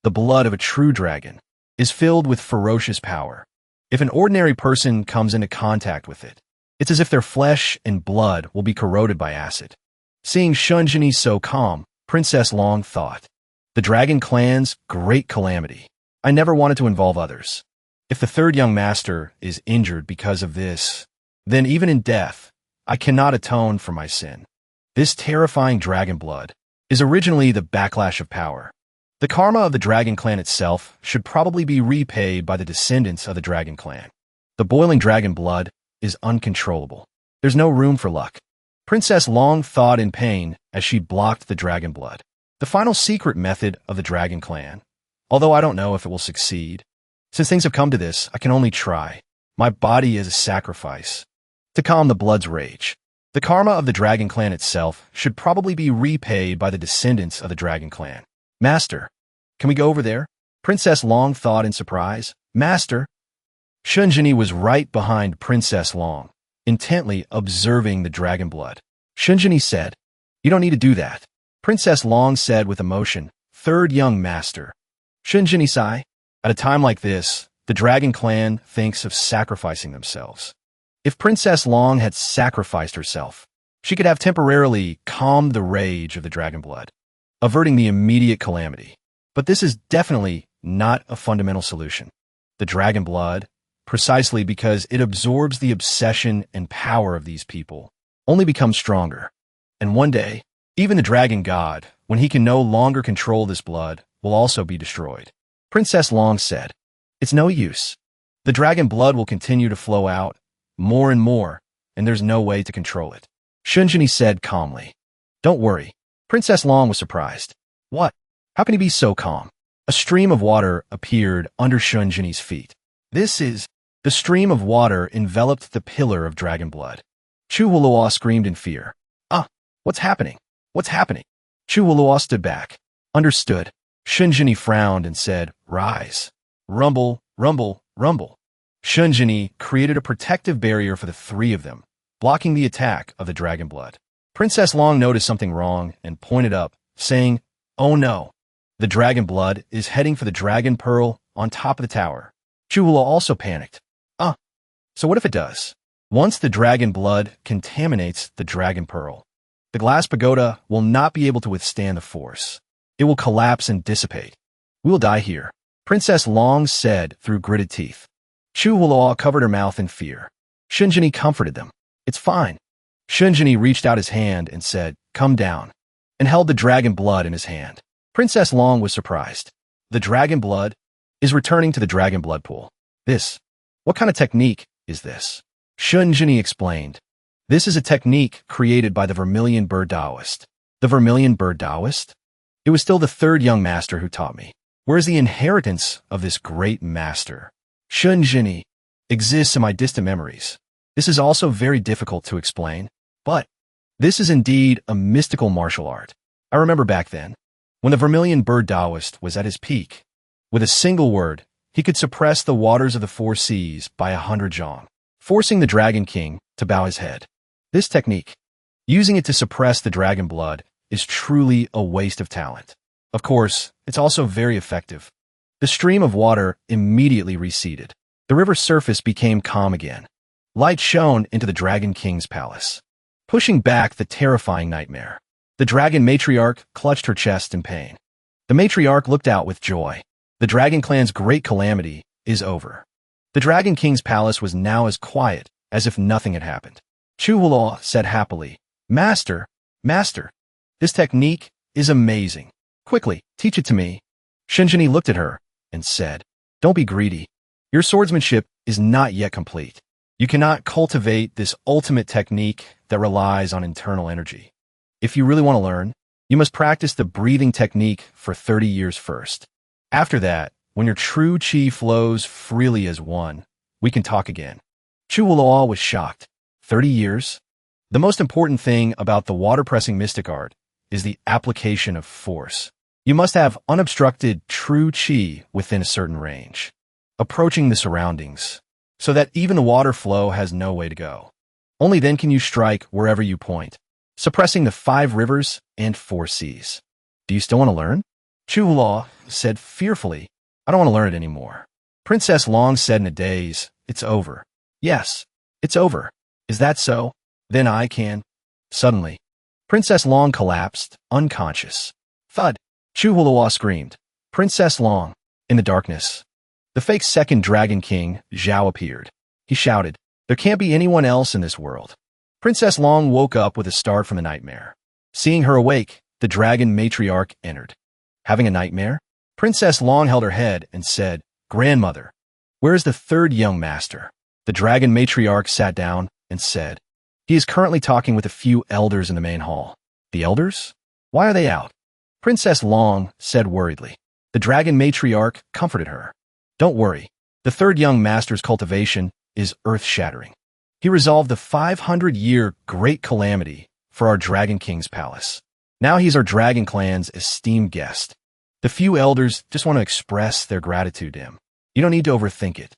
the blood of a true dragon, is filled with ferocious power. If an ordinary person comes into contact with it, it's as if their flesh and blood will be corroded by acid. Seeing Shunjini so calm, Princess Long thought, the dragon clan's great calamity. I never wanted to involve others. If the third young master is injured because of this, then even in death, I cannot atone for my sin. This terrifying dragon blood is originally the backlash of power. The karma of the dragon clan itself should probably be repaid by the descendants of the dragon clan. The boiling dragon blood is uncontrollable. There's no room for luck. Princess Long thought in pain as she blocked the dragon blood. The final secret method of the dragon clan, although I don't know if it will succeed. Since things have come to this, I can only try. My body is a sacrifice to calm the blood's rage. The karma of the dragon clan itself should probably be repaid by the descendants of the dragon clan. Master, can we go over there? Princess Long thought in surprise. Master? Shunjini was right behind Princess Long, intently observing the dragon blood. Shunjini said, you don't need to do that. Princess Long said with emotion, third young master. Shunjini sighed. At a time like this, the dragon clan thinks of sacrificing themselves. If Princess Long had sacrificed herself, she could have temporarily calmed the rage of the dragon blood, averting the immediate calamity. But this is definitely not a fundamental solution. The dragon blood, precisely because it absorbs the obsession and power of these people, only becomes stronger. And one day, even the dragon god, when he can no longer control this blood, will also be destroyed. Princess Long said, it's no use. The dragon blood will continue to flow out, more and more, and there's no way to control it. Shunjini said calmly, don't worry. Princess Long was surprised. What? How can he be so calm? A stream of water appeared under Shunjini's feet. The stream of water enveloped the pillar of dragon blood. Chu Wuluo screamed in fear. What's happening? What's happening? Chu Wuluo stood back. Understood. Shunjini frowned and said, rise. Rumble, rumble, rumble. Shunjini created a protective barrier for the three of them, blocking the attack of the dragon blood. Princess Long noticed something wrong and pointed up, saying, oh no. The dragon blood is heading for the dragon pearl on top of the tower. Chu Wuluo also panicked. So what if it does? Once the dragon blood contaminates the dragon pearl, the glass pagoda will not be able to withstand the force. It will collapse and dissipate. We will die here, Princess Long said through gritted teeth. Chu Wuluo covered her mouth in fear. Shunjini comforted them. It's fine. Shunjini reached out his hand and said, come down, and held the dragon blood in his hand. Princess Long was surprised. The dragon blood is returning to the dragon blood pool. What kind of technique is this? Shunjini explained. This is a technique created by the Vermilion Bird Taoist. The Vermilion Bird Taoist? It was still the third young master who taught me. Where is the inheritance of this great master? Shunjini exists in my distant memories. This is also very difficult to explain, but this is indeed a mystical martial art. I remember back then, when the Vermilion Bird Taoist was at his peak. With a single word, he could suppress the waters of the four seas by 100 zhong, forcing the Dragon King to bow his head. This technique, using it to suppress the dragon blood, is truly a waste of talent. Of course, it's also very effective. The stream of water immediately receded. The river's surface became calm again. Light shone into the Dragon King's palace, pushing back the terrifying nightmare. The dragon matriarch clutched her chest in pain. The matriarch looked out with joy. The dragon clan's great calamity is over. The Dragon King's palace was now as quiet as if nothing had happened. Chu Wuluo said happily, Master, this technique is amazing. Quickly, teach it to me. Shunjini looked at her and said, don't be greedy. Your swordsmanship is not yet complete. You cannot cultivate this ultimate technique that relies on internal energy. If you really want to learn, you must practice the breathing technique for 30 years first. After that, when your true chi flows freely as one, we can talk again. Chu Wuluo was shocked. 30 years? The most important thing about the water-pressing mystic art is the application of force. You must have unobstructed true chi within a certain range, approaching the surroundings, so that even the water flow has no way to go. Only then can you strike wherever you point, suppressing the 5 rivers and 4 seas. Do you still want to learn? Chuhua said fearfully, I don't want to learn it anymore. Princess Long said in a daze, it's over. Yes, it's over. Is that so? Then I can. Suddenly, Princess Long collapsed, unconscious. Thud! Chuhua screamed. Princess Long. In the darkness, the fake second Dragon King, Zhao, appeared. He shouted, there can't be anyone else in this world. Princess Long woke up with a start from the nightmare. Seeing her awake, the dragon matriarch entered. Having a nightmare? Princess Long held her head and said, Grandmother, where is the third young master? The dragon matriarch sat down and said, he is currently talking with a few elders in the main hall. The elders? Why are they out? Princess Long said worriedly. The dragon matriarch comforted her. Don't worry. The third young master's cultivation is earth-shattering. He resolved the 500-year great calamity for our Dragon King's palace. Now he's our Dragon Clan's esteemed guest. The few elders just want to express their gratitude to him. You don't need to overthink it.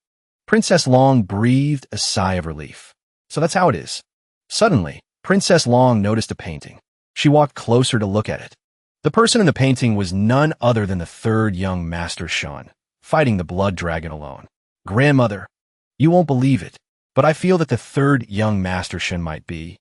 Princess Long breathed a sigh of relief. So that's how it is. Suddenly, Princess Long noticed a painting. She walked closer to look at it. The person in the painting was none other than the third young master Shun, fighting the blood dragon alone. Grandmother, you won't believe it, but I feel that the third young master Shun might be.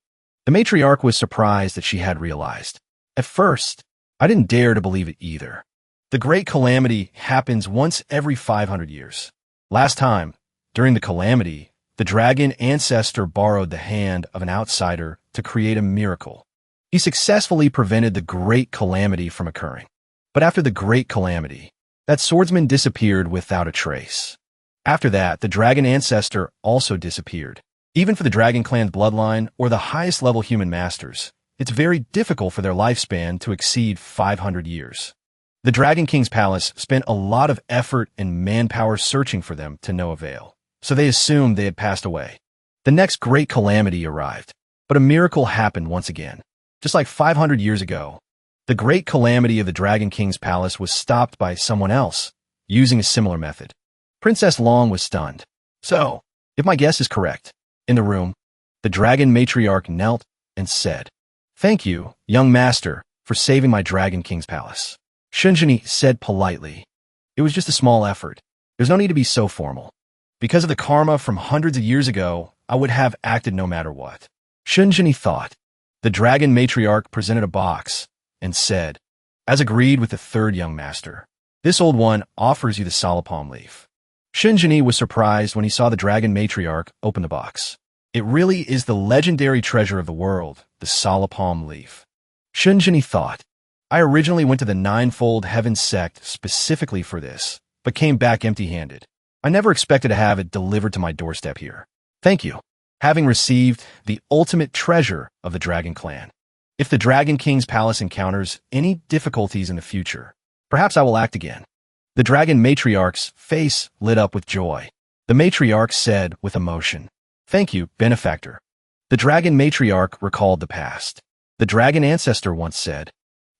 The matriarch was surprised that she had realized. At first, I didn't dare to believe it either. The great calamity happens once every 500 years. Last time, during the calamity, the dragon ancestor borrowed the hand of an outsider to create a miracle. He successfully prevented the great calamity from occurring. But after the great calamity, that swordsman disappeared without a trace. After that, the dragon ancestor also disappeared. Even for the Dragon Clan's bloodline or the highest level human masters, it's very difficult for their lifespan to exceed 500 years. The Dragon King's palace spent a lot of effort and manpower searching for them to no avail, so they assumed they had passed away. The next great calamity arrived, but a miracle happened once again. Just like 500 years ago, the great calamity of the Dragon King's palace was stopped by someone else, using a similar method. Princess Long was stunned. So, if my guess is correct, in the room, the dragon matriarch knelt and said, Thank you, young master, for saving my Dragon King's palace. Shunjini said politely, It was just a small effort. There's no need to be so formal. Because of the karma from hundreds of years ago, I would have acted no matter what. Shunjini thought. The dragon matriarch presented a box and said, As agreed with the third young master, this old one offers you the salapalm leaf. Shunjini was surprised when he saw the dragon matriarch open the box. It really is the legendary treasure of the world, the salapalm leaf. Shunjini thought, I originally went to the Ninefold Heaven sect specifically for this, but came back empty-handed. I never expected to have it delivered to my doorstep here. Thank you. Having received the ultimate treasure of the Dragon Clan. If the Dragon King's palace encounters any difficulties in the future, perhaps I will act again. The dragon matriarch's face lit up with joy. The matriarch said with emotion, Thank you, benefactor. The dragon matriarch recalled the past. The dragon ancestor once said,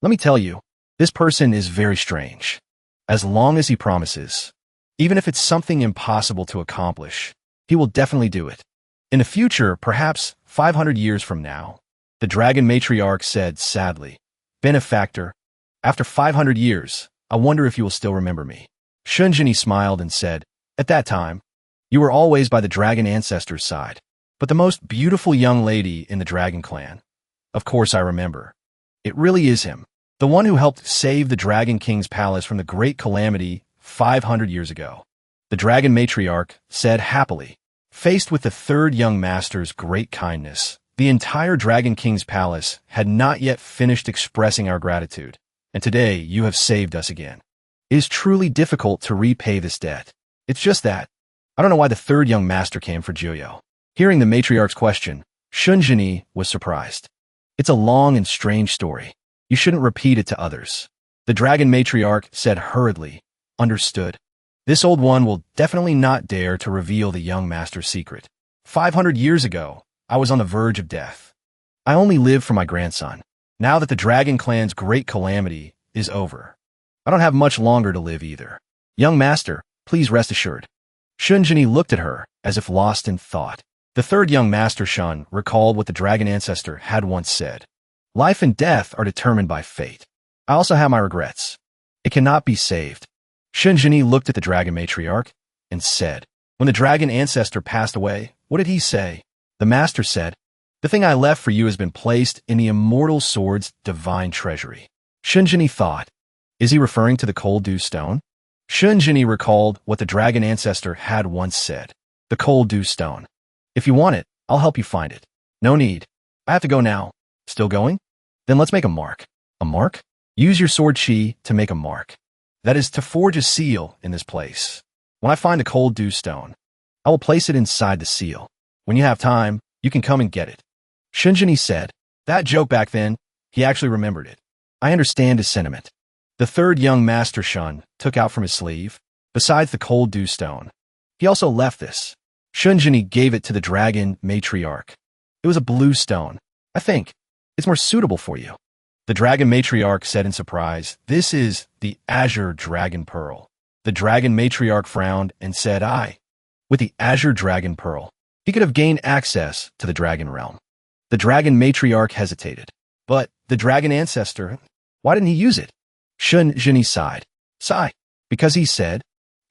Let me tell you, this person is very strange. As long as he promises, even if it's something impossible to accomplish, he will definitely do it. In the future, perhaps 500 years from now, the dragon matriarch said sadly, Benefactor, after 500 years, I wonder if you will still remember me. Shunjini smiled and said, At that time, you were always by the dragon ancestor's side, but the most beautiful young lady in the Dragon Clan. Of course I remember. It really is him, the one who helped save the Dragon King's palace from the great calamity 500 years ago. The dragon matriarch said happily, Faced with the third young master's great kindness, the entire Dragon King's palace had not yet finished expressing our gratitude, and today you have saved us again. It is truly difficult to repay this debt. It's just that. I don't know why the third young master came for Juyo. Hearing the matriarch's question, Shunjini was surprised. It's a long and strange story. You shouldn't repeat it to others. The dragon matriarch said hurriedly, Understood. This old one will definitely not dare to reveal the young master's secret. 500 years ago, I was on the verge of death. I only live for my grandson. Now that the Dragon Clan's great calamity is over, I don't have much longer to live either. Young master, please rest assured. Shunjini looked at her as if lost in thought. The third young master Shun recalled what the dragon ancestor had once said. Life and death are determined by fate. I also have my regrets. It cannot be saved. Shunjini looked at the dragon matriarch and said, when the dragon ancestor passed away, what did he say? The master said, the thing I left for you has been placed in the immortal sword's divine treasury. Shunjini thought, is he referring to the cold dew stone? Shunjini recalled what the dragon ancestor had once said. The cold dew stone. If you want it, I'll help you find it. No need. I have to go now. Still going? Then let's make a mark. A mark? Use your sword chi to make a mark. That is to forge a seal in this place. When I find the cold dew stone, I will place it inside the seal. When you have time, you can come and get it. Shunjini said, that joke back then, he actually remembered it. I understand his sentiment. The third young master Shun took out from his sleeve, besides the cold dew stone. He also left this. Shunjini gave it to the dragon matriarch. It was a blue stone. I think it's more suitable for you. The dragon matriarch said in surprise, this is the azure dragon pearl. The dragon matriarch frowned and said, with the azure dragon pearl, he could have gained access to the dragon realm. The dragon matriarch hesitated. But the dragon ancestor, why didn't he use it? Shunjini sighed. Sigh. Because he said,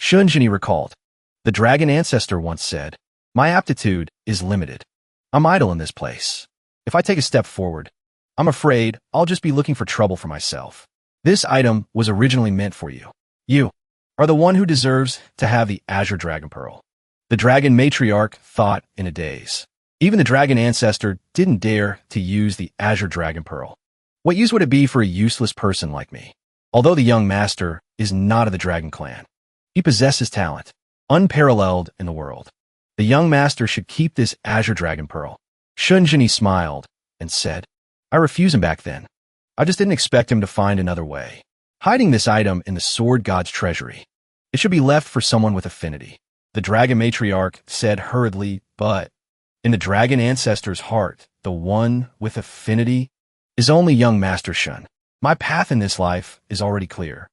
Shunjini recalled. The dragon ancestor once said, my aptitude is limited. I'm idle in this place. If I take a step forward, I'm afraid I'll just be looking for trouble for myself. This item was originally meant for you. You are the one who deserves to have the azure dragon pearl. The dragon matriarch thought in a daze. Even the dragon ancestor didn't dare to use the azure dragon pearl. What use would it be for a useless person like me? Although the young master is not of the dragon clan, he possesses talent, unparalleled in the world. The young master should keep this azure dragon pearl. Shunjini smiled and said, I refuse him back then. I just didn't expect him to find another way. Hiding this item in the sword god's treasury. It should be left for someone with affinity. The dragon matriarch said hurriedly, but in the dragon ancestor's heart, the one with affinity is only young Master Shun. My path in this life is already clear.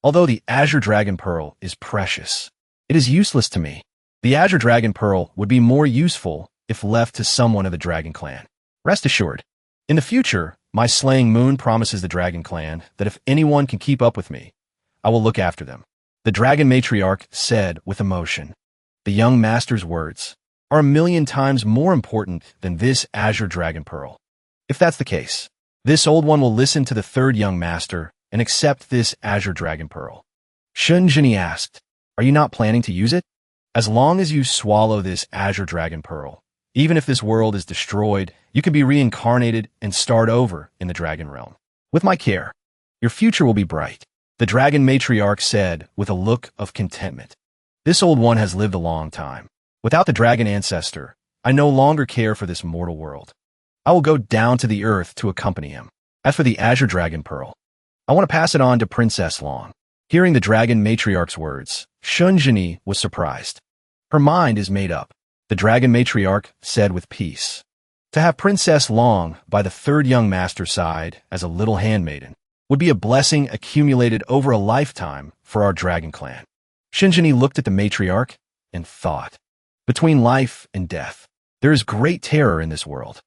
Although the azure dragon pearl is precious, it is useless to me. The azure dragon pearl would be more useful if left to someone of the dragon clan. Rest assured, in the future, my slaying moon promises the dragon clan that if anyone can keep up with me, I will look after them. The dragon matriarch said with emotion, the young master's words are 1,000,000 times more important than this azure dragon pearl. If that's the case, this old one will listen to the third young master and accept this azure dragon pearl. Shunjini asked, are you not planning to use it? As long as you swallow this azure dragon pearl, even if this world is destroyed, you can be reincarnated and start over in the dragon realm. With my care, your future will be bright. The dragon matriarch said with a look of contentment. This old one has lived a long time. Without the dragon ancestor, I no longer care for this mortal world. I will go down to the earth to accompany him. As for the azure dragon pearl, I want to pass it on to Princess Long. Hearing the dragon matriarch's words, Shunjini was surprised. Her mind is made up. The dragon matriarch said with peace. To have Princess Long by the third young master's side as a little handmaiden would be a blessing accumulated over a lifetime for our dragon clan. Shunjini looked at the matriarch and thought, between life and death, there is great terror in this world,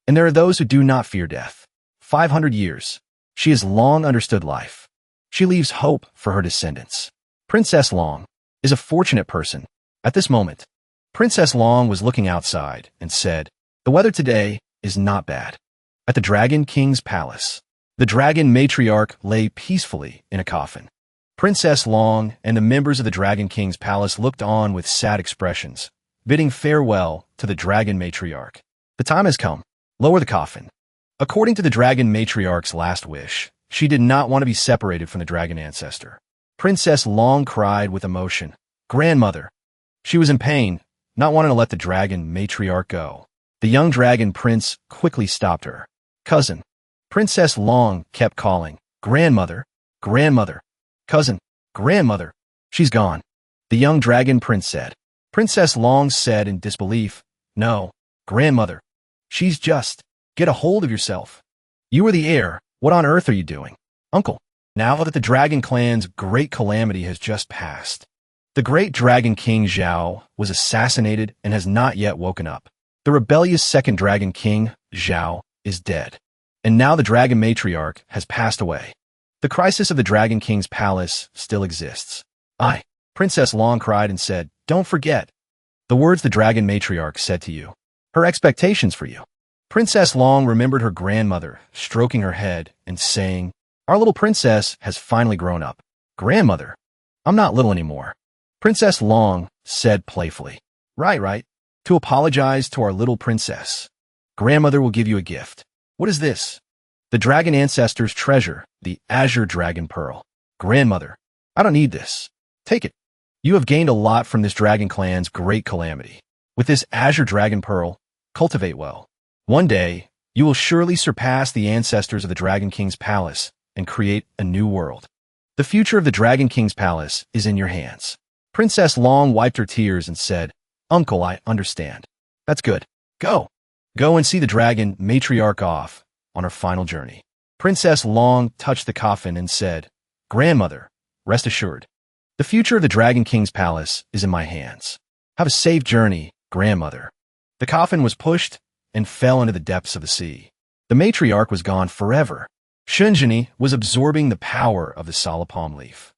and there are those who do not fear death. 500 years, she has long understood life. She leaves hope for her descendants. Princess Long is a fortunate person. At this moment, Princess Long was looking outside and said, the weather today is not bad. At the Dragon King's palace, the dragon matriarch lay peacefully in a coffin. Princess Long and the members of the Dragon King's palace looked on with sad expressions, bidding farewell to the dragon matriarch. The time has come. Lower the coffin. According to the dragon matriarch's last wish, she did not want to be separated from the dragon ancestor. Princess Long cried with emotion. Grandmother. She was in pain, not wanting to let the dragon matriarch go. The young dragon prince quickly stopped her. Cousin. Princess Long kept calling. Grandmother. Grandmother. Cousin. Grandmother. She's gone. The young dragon prince said. Princess Long said in disbelief. No. Grandmother. She's just. Get a hold of yourself. You are the heir. What on earth are you doing? Uncle. Now that the dragon clan's great calamity has just passed, the great dragon king Zhao was assassinated and has not yet woken up. The rebellious second dragon king, Zhao, is dead. And now the dragon matriarch has passed away. The crisis of the Dragon King's palace still exists. Princess Long cried and said, "Don't forget the words the dragon matriarch said to you. Her expectations for you." Princess Long remembered her grandmother stroking her head and saying, "Our little princess has finally grown up." "Grandmother, I'm not little anymore," Princess Long said playfully. Right. To apologize to our little princess. Grandmother will give you a gift." "What is this?" "The dragon ancestors' treasure, the azure dragon pearl." "Grandmother, I don't need this. Take it. You have gained a lot from this dragon clan's great calamity. With this azure dragon pearl, cultivate well. One day, you will surely surpass the ancestors of the Dragon King's palace and create a new world. The future of the Dragon King's palace is in your hands." Princess Long wiped her tears and said, "Uncle, I understand." "That's good. Go and see the dragon matriarch off on her final journey." Princess Long touched the coffin and said, "Grandmother, rest assured. The future of the Dragon King's palace is in my hands. Have a safe journey, grandmother." The coffin was pushed and fell into the depths of the sea. The matriarch was gone forever. Shunjini was absorbing the power of the Sala palm leaf.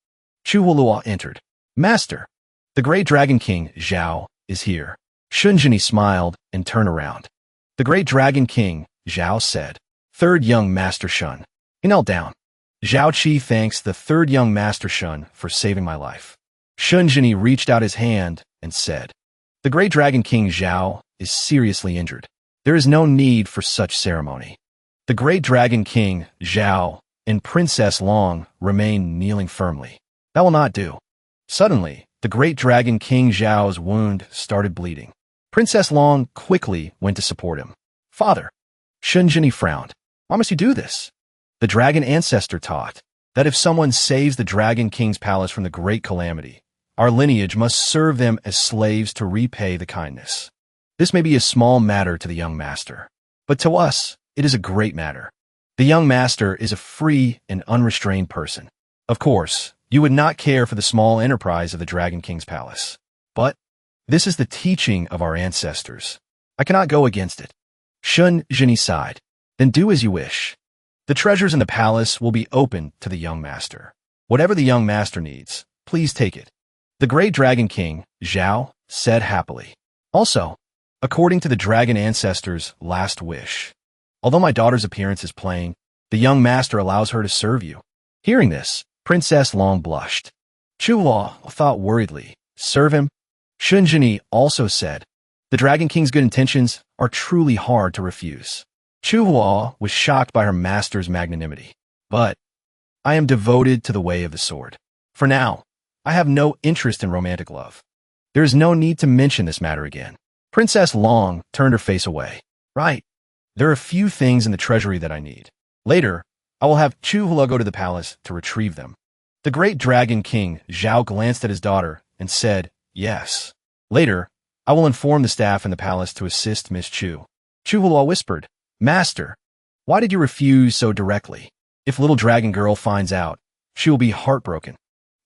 Chu Hulua entered. "Master, the great Dragon King, Zhao, is here." Shunjini smiled and turned around. "The great Dragon King," Zhao said. "Third young Master Shun." He knelt down. "Zhao Qi thanks the third young Master Shun for saving my life." Shunjini reached out his hand and said, "The great Dragon King Zhao is seriously injured. There is no need for such ceremony." The great Dragon King, Zhao, and Princess Long remained kneeling firmly. "That will not do." Suddenly, the great Dragon King Zhao's wound started bleeding. Princess Long quickly went to support him. "Father." Shunjini frowned. "Why must you do this?" "The dragon ancestor taught that if someone saves the Dragon King's palace from the great calamity, our lineage must serve them as slaves to repay the kindness. This may be a small matter to the young master, but to us, it is a great matter. The young master is a free and unrestrained person. Of course, you would not care for the small enterprise of the Dragon King's palace. But this is the teaching of our ancestors. I cannot go against it." Shunjini sighed. "Then do as you wish. The treasures in the palace will be open to the young master. Whatever the young master needs, please take it." The great Dragon King, Zhao, said happily. "Also, according to the dragon ancestor's last wish, although my daughter's appearance is plain, the young master allows her to serve you." Hearing this, Princess Long blushed. Chuhua thought worriedly, "Serve him?" Shunjini also said, "The Dragon King's good intentions are truly hard to refuse." Chuhua was shocked by her master's magnanimity. "But I am devoted to the way of the sword. For now, I have no interest in romantic love. There is no need to mention this matter again." Princess Long turned her face away. "Right. There are a few things in the treasury that I need. Later, I will have Chuhua go to the palace to retrieve them." The great Dragon King, Zhao, glanced at his daughter and said, "Yes. Later, I will inform the staff in the palace to assist Miss Chu." Chuhua whispered, "Master, why did you refuse so directly? If little dragon girl finds out, she will be heartbroken."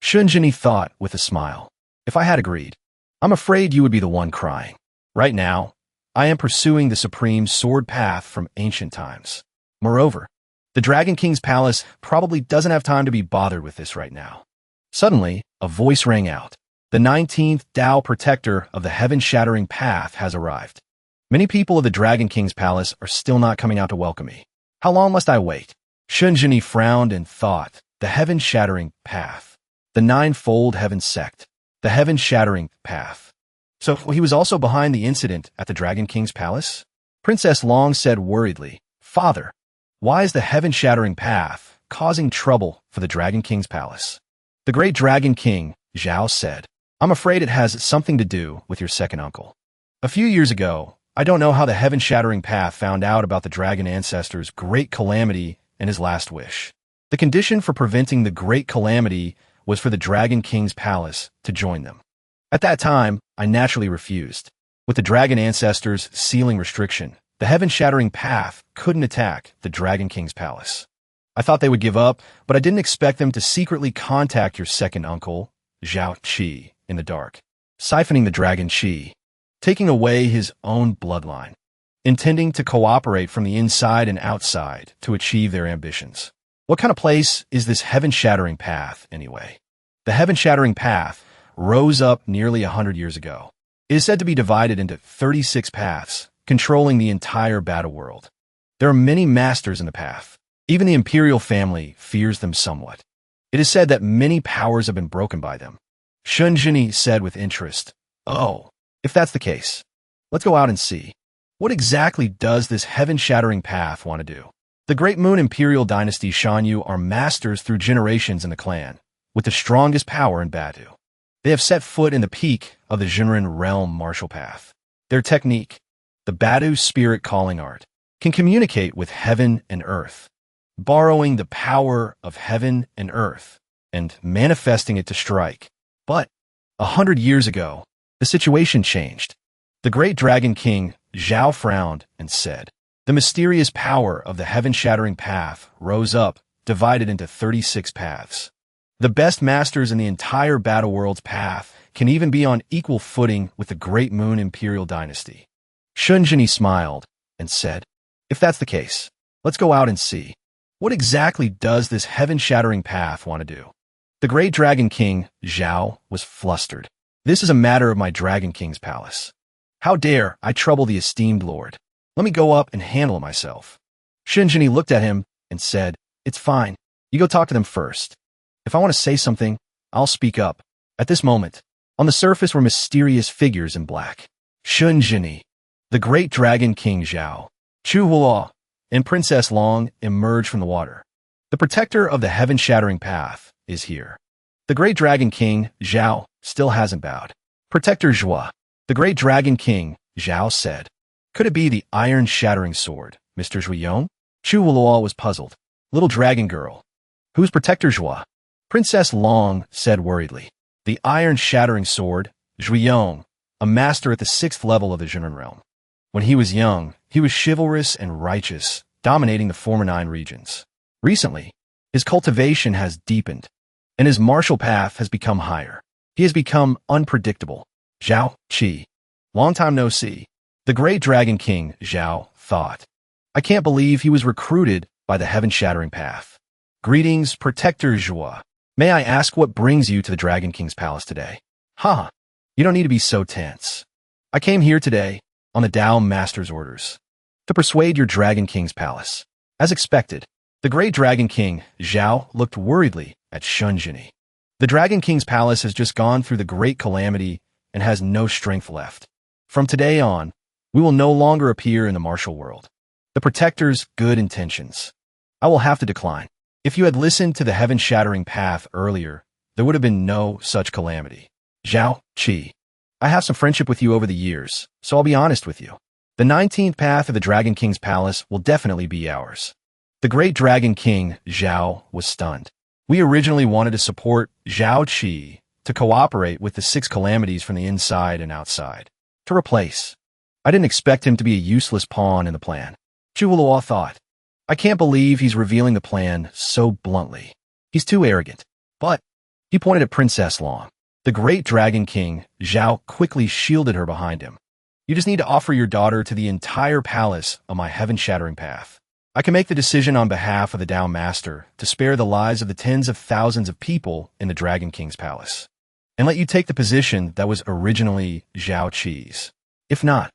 Shunjini thought with a smile, "If I had agreed, I'm afraid you would be the one crying. Right now, I am pursuing the supreme sword path from ancient times. Moreover, the Dragon King's palace probably doesn't have time to be bothered with this right now." Suddenly, a voice rang out. "The 19th Tao Protector of the Heaven-Shattering Path has arrived. Many people of the Dragon King's palace are still not coming out to welcome me. How long must I wait?" Shunjini frowned and thought, "The Heaven-Shattering Path. The Ninefold Heaven Sect. The Heaven-Shattering Path. So he was also behind the incident at the Dragon King's palace?" Princess Long said worriedly, "Father, why is the Heaven-Shattering Path causing trouble for the Dragon King's palace?" The great Dragon King, Zhao, said, "I'm afraid it has something to do with your second uncle. A few years ago, I don't know how the Heaven-Shattering Path found out about the dragon ancestor's great calamity and his last wish. The condition for preventing the great calamity was for the Dragon King's palace to join them. At that time, I naturally refused. With the dragon ancestors' sealing restriction, the Heaven-Shattering Path couldn't attack the Dragon King's palace. I thought they would give up, but I didn't expect them to secretly contact your second uncle, Zhao Qi, in the dark, siphoning the dragon Qi, taking away his own bloodline, intending to cooperate from the inside and outside to achieve their ambitions. What kind of place is this heaven-shattering path, anyway? The heaven-shattering path rose up nearly 100 years ago. It is said to be divided into 36 paths, controlling the entire battle world. There are many masters in the path. Even the imperial family fears them somewhat. It is said that many powers have been broken by them. Shunjini said with interest, "Oh, if that's the case, let's go out and see. What exactly does this heaven-shattering path want to do?" The Great Moon Imperial Dynasty Shanyu are masters through generations in the clan, with the strongest power in Badu. They have set foot in the peak of the Jinren realm martial path. Their technique, the Badu spirit calling art, can communicate with heaven and earth, borrowing the power of heaven and earth and manifesting it to strike. But 100 years ago, the situation changed. The great Dragon King Zhao frowned and said, "The mysterious power of the heaven-shattering path rose up, divided into 36 paths. The best masters in the entire battle world's path can even be on equal footing with the Great Moon Imperial Dynasty." Shunjini smiled and said, "If that's the case, let's go out and see. What exactly does this heaven-shattering path want to do?" The great Dragon King Zhao was flustered. "This is a matter of my Dragon King's palace. How dare I trouble the esteemed lord? Let me go up and handle it myself." Shunjini looked at him and said, "It's fine. You go talk to them first. If I want to say something, I'll speak up." At this moment, on the surface were mysterious figures in black. Shunjini, the great Dragon King Zhao, Chu Hua, and Princess Long emerged from the water. The protector of the heaven-shattering path is here. The great Dragon King Zhao still hasn't bowed. "Protector Zhua," the great Dragon King Zhao said. "Could it be the iron-shattering sword, Mr. Zhuiyong?" Chu Hua was puzzled. "Little dragon girl, who's Protector Zhua?" Princess Long said worriedly. "The iron-shattering sword, Zhuiyong, a master at the 6th level of the Jinren realm. When he was young, he was chivalrous and righteous, dominating the former 9 regions. Recently, his cultivation has deepened, and his martial path has become higher. He has become unpredictable." Zhao Qi. Long time no see. The great Dragon King Zhao thought. "I can't believe he was recruited by the heaven-shattering path. Greetings, Protector Zhua. May I ask what brings you to the Dragon King's palace today?" "Ha! You don't need to be so tense. I came here today, on the Dao Master's orders, to persuade your Dragon King's palace." As expected, the great Dragon King Zhao looked worriedly at Shunjini. The Dragon King's palace has just gone through the great calamity and has no strength left. From today on, we will no longer appear in the martial world. The Protector's good intentions. I will have to decline. If you had listened to the heaven-shattering path earlier, there would have been no such calamity. Zhao Qi. I have some friendship with you over the years, so I'll be honest with you. The 19th path of the Dragon King's palace will definitely be ours. The great Dragon King Zhao was stunned. We originally wanted to support Zhao Qi to cooperate with the 6 calamities from the inside and outside. To replace. I didn't expect him to be a useless pawn in the plan. Chu Luo thought. I can't believe he's revealing the plan so bluntly. He's too arrogant. But he pointed at Princess Long. The great Dragon King Zhao quickly shielded her behind him. "You just need to offer your daughter to the entire palace on my heaven-shattering path. I can make the decision on behalf of the Dao Master to spare the lives of the tens of thousands of people in the Dragon King's palace, and let you take the position that was originally Zhao Qi's. If not,"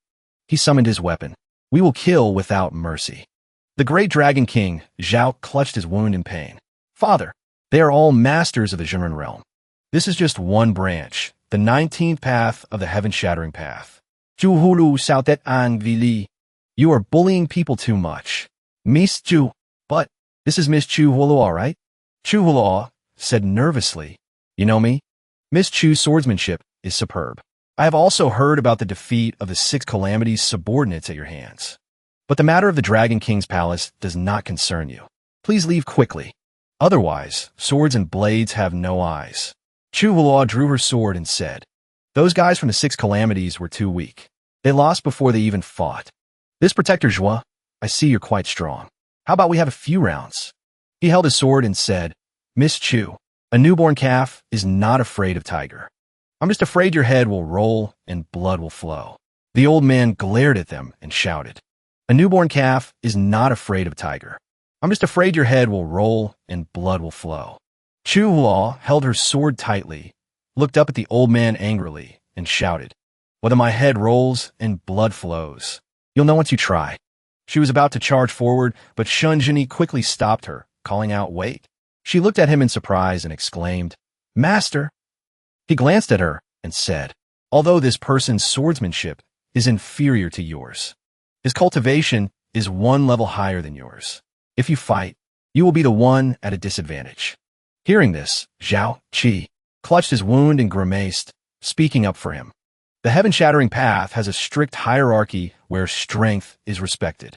he summoned his weapon, "we will kill without mercy." The great Dragon King Zhao clutched his wound in pain. "Father, they are all masters of the Jinren realm. This is just one branch, the 19th path of the heaven-shattering path. Ju hulu sautet an vili. You are bullying people too much. Miss Chu." "But this is Miss Chu Hulua, right?" Chu Hulua said nervously. "You know me? Miss Chu's swordsmanship is superb. I have also heard about the defeat of the 6 calamities subordinates at your hands. But the matter of the Dragon King's palace does not concern you. Please leave quickly. Otherwise, swords and blades have no eyes." Chu Hulua drew her sword and said, "Those guys from the 6 calamities were too weak. They lost before they even fought. This Protector Zhua, I see you're quite strong. How about we have a few rounds?" He held his sword and said, "Miss Chu, a newborn calf is not afraid of tiger. I'm just afraid your head will roll and blood will flow." The old man glared at them and shouted, "A newborn calf is not afraid of tiger. I'm just afraid your head will roll and blood will flow. Chu Hua held her sword tightly, looked up at the old man angrily, and shouted, "Whether my head rolls and blood flows, you'll know once you try." She was about to charge forward, but Shunjini quickly stopped her, calling out, "Wait." She looked at him in surprise and exclaimed, "Master." He glanced at her and said, "Although this person's swordsmanship is inferior to yours, his cultivation is one level higher than yours. If you fight, you will be the one at a disadvantage." Hearing this, Zhao Qi clutched his wound and grimaced, speaking up for him. The heaven-shattering path has a strict hierarchy where strength is respected.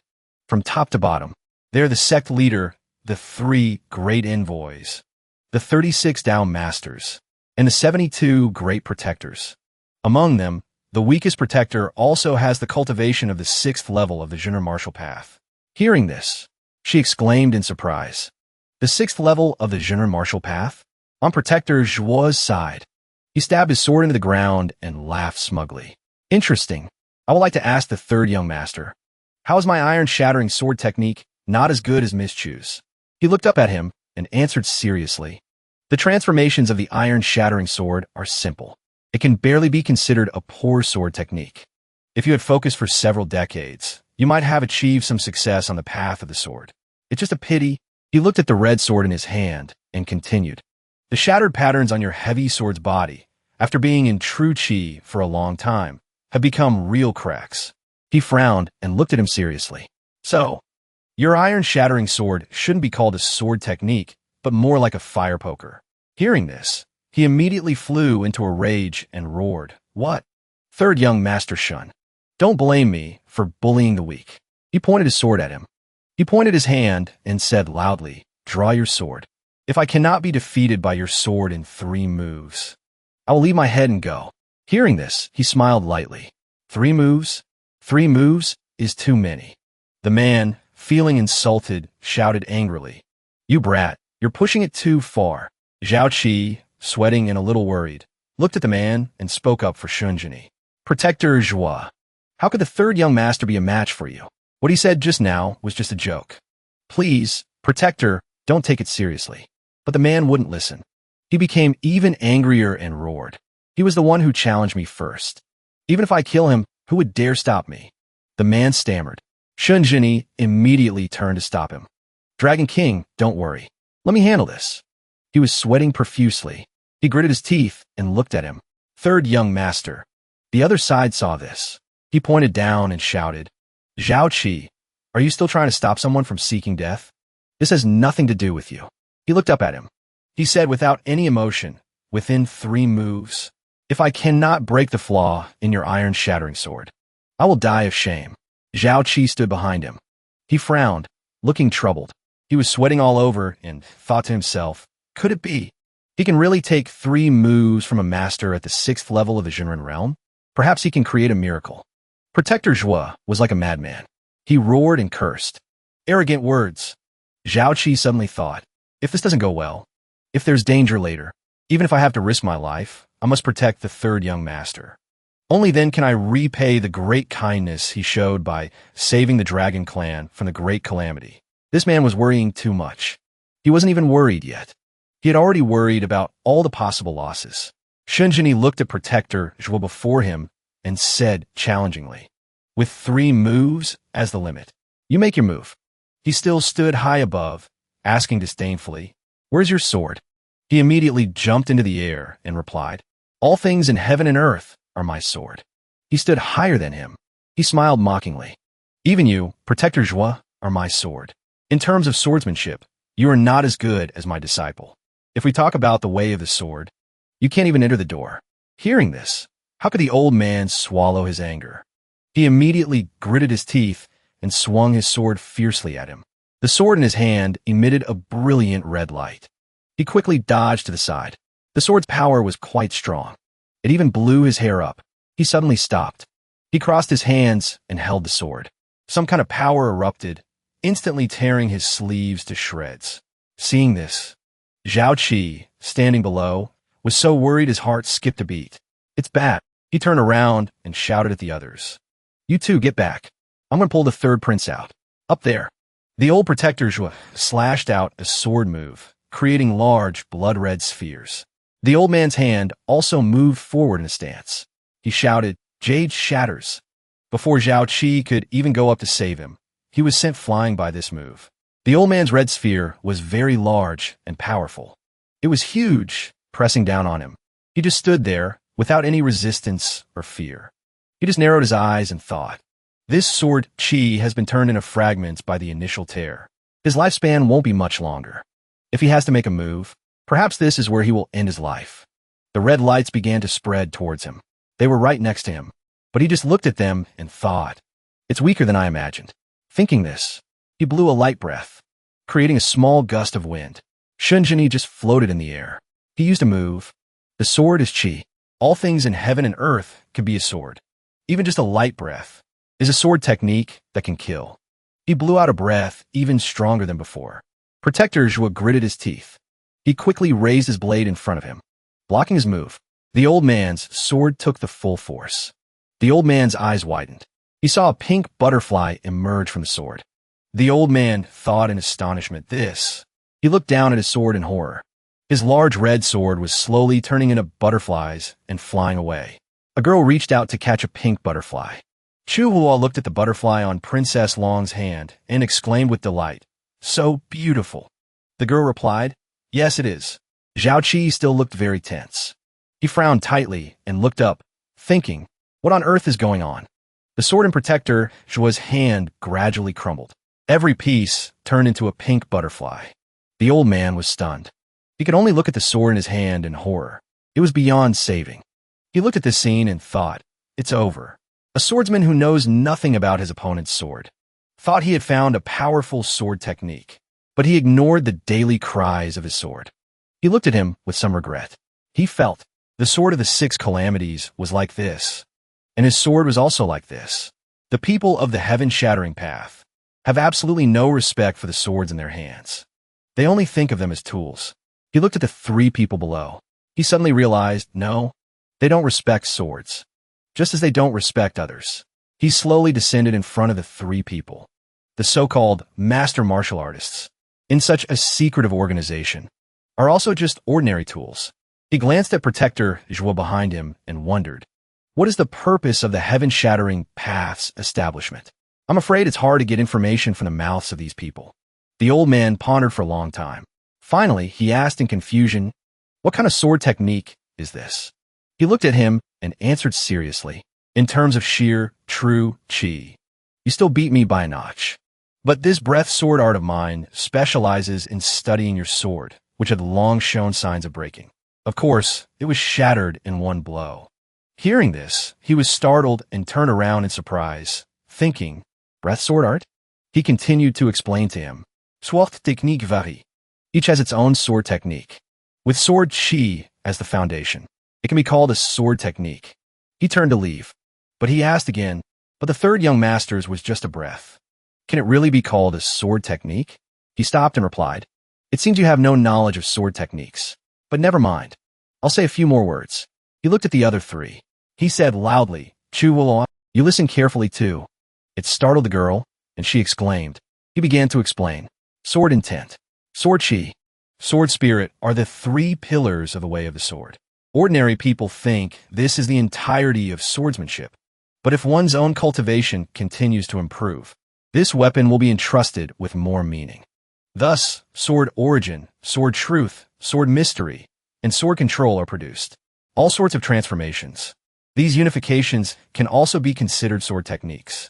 From top to bottom, they're the sect leader, the 3 great envoys, the 36 Dao masters, and the 72 great protectors. Among them, the weakest protector also has the cultivation of the 6th level of the genre martial path. Hearing this, she exclaimed in surprise, "The 6th level of the genre martial path?" On Protector Zhuo's side, he stabbed his sword into the ground and laughed smugly. "Interesting. I would like to ask the 3rd young master, how is my iron-shattering sword technique not as good as Miss Chu's?" He looked up at him and answered seriously, "The transformations of the iron-shattering sword are simple. It can barely be considered a poor sword technique. If you had focused for several decades, you might have achieved some success on the path of the sword. It's just a pity." He looked at the red sword in his hand and continued, "The shattered patterns on your heavy sword's body, after being in true chi for a long time, have become real cracks." He frowned and looked at him seriously. "So, your iron-shattering sword shouldn't be called a sword technique, but more like a fire poker." Hearing this, he immediately flew into a rage and roared, "What? 3rd young master Shun, don't blame me for bullying the weak." He pointed his sword at him. He pointed his hand and said loudly, "Draw your sword. If I cannot be defeated by your sword in 3 moves, I will leave my head and go." Hearing this, he smiled lightly. 3 moves? 3 moves is too many." The man, feeling insulted, shouted angrily, "You brat, you're pushing it too far." Zhao Qi, sweating and a little worried, looked at the man and spoke up for Shunjini. "Protector Zhua, how could the 3rd young master be a match for you? What he said just now was just a joke. Please, Protector, don't take it seriously." But the man wouldn't listen. He became even angrier and roared, "He was the one who challenged me first. Even if I kill him, who would dare stop me?" The man stammered. Shunjini immediately turned to stop him. "Dragon King, don't worry. Let me handle this." He was sweating profusely. He gritted his teeth and looked at him. 3rd young master." The other side saw this. He pointed down and shouted, "Zhao Qi, are you still trying to stop someone from seeking death? This has nothing to do with you." He looked up at him. He said without any emotion, "Within 3 moves, if I cannot break the flaw in your iron-shattering sword, I will die of shame." Zhao Qi stood behind him. He frowned, looking troubled. He was sweating all over and thought to himself, could it be? He can really take 3 moves from a master at the 6th level of the genre realm? Perhaps he can create a miracle. Protector Zhua was like a madman. He roared and cursed. Arrogant words. Zhao Qi suddenly thought, if this doesn't go well, if there's danger later, even if I have to risk my life, I must protect the 3rd young master. Only then can I repay the great kindness he showed by saving the dragon clan from the great calamity. This man was worrying too much. He wasn't even worried yet. He had already worried about all the possible losses. Shunjini looked at Protector Zhuo before him and said challengingly, with 3 moves as the limit, you make your move. He still stood high above, asking disdainfully, where's your sword? He immediately jumped into the air and replied, all things in heaven and earth are my sword. He stood higher than him. He smiled mockingly. Even you, Protector Zhuo, are my sword. In terms of swordsmanship, you are not as good as my disciple. If we talk about the way of the sword, you can't even enter the door. Hearing this, how could the old man swallow his anger? He immediately gritted his teeth and swung his sword fiercely at him. The sword in his hand emitted a brilliant red light. He quickly dodged to the side. The sword's power was quite strong. It even blew his hair up. He suddenly stopped. He crossed his hands and held the sword. Some kind of power erupted, instantly tearing his sleeves to shreds. Seeing this, Zhao Qi, standing below, was so worried his heart skipped a beat. It's bad. He turned around and shouted at the others. You two get back. I'm going to pull the 3rd prince out. Up there. The old protector Zhua slashed out a sword move, creating large, blood-red spheres. The old man's hand also moved forward in a stance. He shouted, "Jade shatters." Before Zhao Qi could even go up to save him, he was sent flying by this move. The old man's red sphere was very large and powerful. It was huge, pressing down on him. He just stood there, without any resistance or fear. He just narrowed his eyes and thought, "This sword Qi has been turned into fragments by the initial tear. His lifespan won't be much longer. If he has to make a move, perhaps this is where he will end his life." The red lights began to spread towards him. They were right next to him, but he just looked at them and thought, "It's weaker than I imagined." Thinking this, he blew a light breath, creating a small gust of wind. Shunjini just floated in the air. He used a move. The sword is Qi. All things in heaven and earth could be a sword. Even just a light breath is a sword technique that can kill. He blew out a breath even stronger than before. Protector Zhua gritted his teeth. He quickly raised his blade in front of him, blocking his move. The old man's sword took the full force. The old man's eyes widened. He saw a pink butterfly emerge from the sword. The old man thought in astonishment, "This." He looked down at his sword in horror. His large red sword was slowly turning into butterflies and flying away. A girl reached out to catch a pink butterfly. Chu Hua looked at the butterfly on Princess Long's hand and exclaimed with delight, "So beautiful." The girl replied, "Yes, it is." Zhao Qi still looked very tense. He frowned tightly and looked up, thinking, what on earth is going on? The sword and protector Zhua's hand gradually crumbled. Every piece turned into a pink butterfly. The old man was stunned. He could only look at the sword in his hand in horror. It was beyond saving. He looked at this scene and thought, "It's over." A swordsman who knows nothing about his opponent's sword thought he had found a powerful sword technique, but he ignored the daily cries of his sword. He looked at him with some regret. He felt the sword of the six calamities was like this, and his sword was also like this. The people of the heaven-shattering path have absolutely no respect for the swords in their hands. They only think of them as tools. He looked at the three people below. He suddenly realized, no, they don't respect swords, just as they don't respect others. He slowly descended in front of the three people, the so-called master martial artists, in such a secretive organization, are also just ordinary tools. He glanced at Protector Zhua behind him and wondered, what is the purpose of the heaven-shattering path's establishment? I'm afraid it's hard to get information from the mouths of these people. The old man pondered for a long time. Finally, he asked in confusion, what kind of sword technique is this? He looked at him and answered seriously, in terms of sheer, true Qi. You still beat me by a notch. But this breath sword art of mine specializes in studying your sword, which had long shown signs of breaking. Of course, it was shattered in one blow. Hearing this, he was startled and turned around in surprise, thinking, breath sword art? He continued to explain to him, Sword technique varie. Each has its own sword technique. With sword Qi as the foundation, it can be called a sword technique. He turned to leave, but he asked again, but the third young master's was just a breath. Can it really be called a sword technique? He stopped and replied, it seems you have no knowledge of sword techniques, but never mind. I'll say a few more words. He looked at the other three. He said loudly, Chu Wulo, you listen carefully too. It startled the girl, and she exclaimed. He began to explain. Sword intent, sword Qi, sword spirit are the three pillars of the way of the sword. Ordinary people think this is the entirety of swordsmanship, but if one's own cultivation continues to improve, this weapon will be entrusted with more meaning. Thus, sword origin, sword truth, sword mystery, and sword control are produced. All sorts of transformations. These unifications can also be considered sword techniques.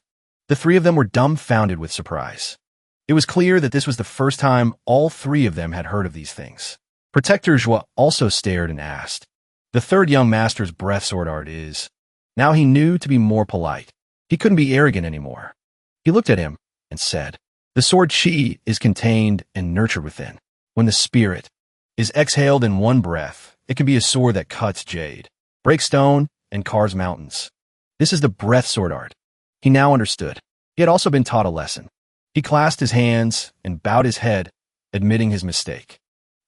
The three of them were dumbfounded with surprise. It was clear that this was the first time all three of them had heard of these things. Protector Zhua also stared and asked. The third young master's breath sword art is. Now he knew to be more polite. He couldn't be arrogant anymore. He looked at him and said, the sword Qi is contained and nurtured within. When the spirit is exhaled in one breath, it can be a sword that cuts jade, breaks stone, and carves mountains. This is the breath sword art. He now understood. He had also been taught a lesson. He clasped his hands and bowed his head, admitting his mistake.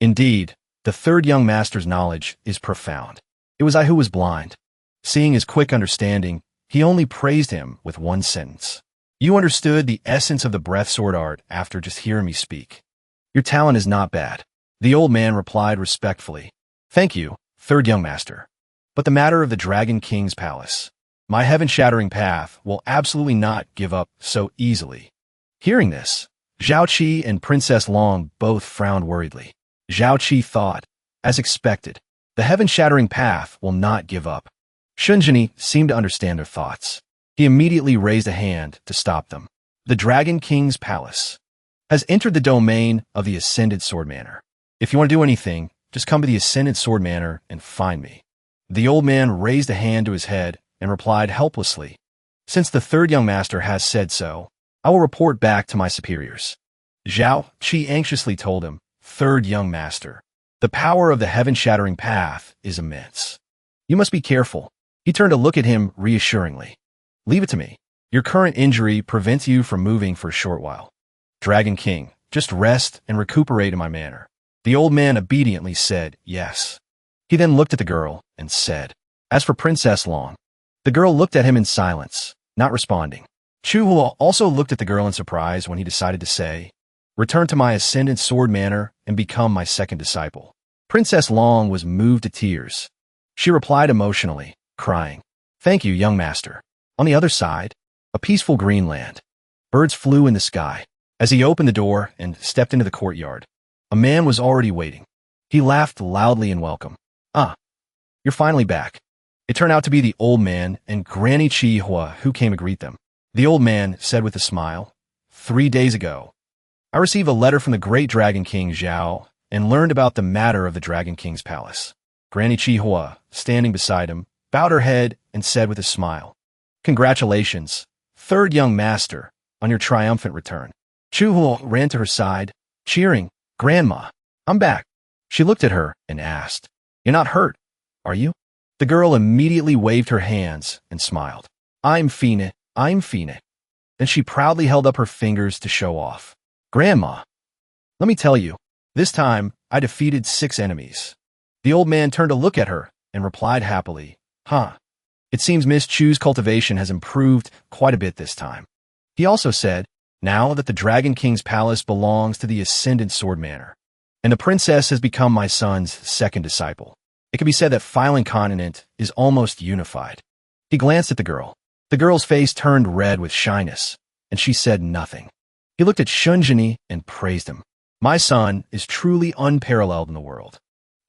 Indeed, the third young master's knowledge is profound. It was I who was blind. Seeing his quick understanding, he only praised him with one sentence. You understood the essence of the breath sword art after just hearing me speak. Your talent is not bad. The old man replied respectfully. Thank you, third young master. But the matter of the Dragon King's palace. My heaven-shattering path will absolutely not give up so easily. Hearing this, Zhao Qi and Princess Long both frowned worriedly. Zhao Qi thought, as expected, the heaven-shattering path will not give up. Shunjini seemed to understand their thoughts. He immediately raised a hand to stop them. The Dragon King's palace has entered the domain of the Ascended Sword Manor. If you want to do anything, just come to the Ascended Sword Manor and find me. The old man raised a hand to his head and replied helplessly, Since the third young master has said so, I will report back to my superiors. Zhao Qi anxiously told him, Third young master, the power of the heaven-shattering path is immense. You must be careful. He turned to look at him reassuringly. Leave it to me. Your current injury prevents you from moving for a short while. Dragon King, just rest and recuperate in my manor. The old man obediently said yes. He then looked at the girl and said, As for Princess Long. The girl looked at him in silence, not responding. Chu Hua also looked at the girl in surprise when he decided to say, Return to my Ascendant Sword Manor and become my second disciple. Princess Long was moved to tears. She replied emotionally, crying, Thank you, young master. On the other side, a peaceful green land. Birds flew in the sky. As he opened the door and stepped into the courtyard, a man was already waiting. He laughed loudly in welcome. You're finally back. It turned out to be the old man and Granny Chi Hua who came to greet them. The old man said with a smile, 3 days ago, I received a letter from the great Dragon King Zhao and learned about the matter of the Dragon King's palace. Granny Chi Hua, standing beside him, bowed her head and said with a smile, Congratulations, third young master, on your triumphant return. Chu Hua ran to her side, cheering, Grandma, I'm back. She looked at her and asked, You're not hurt, are you? The girl immediately waved her hands and smiled. I'm Fine. Then she proudly held up her fingers to show off. Grandma, let me tell you, this time I defeated 6 enemies. The old man turned to look at her and replied happily, It seems Miss Chu's cultivation has improved quite a bit this time. He also said, Now that the Dragon King's palace belongs to the Ascendant Sword Manor, and the princess has become my son's second disciple, it can be said that Filing Continent is almost unified. He glanced at the girl. The girl's face turned red with shyness, and she said nothing. He looked at Shunjini and praised him. My son is truly unparalleled in the world.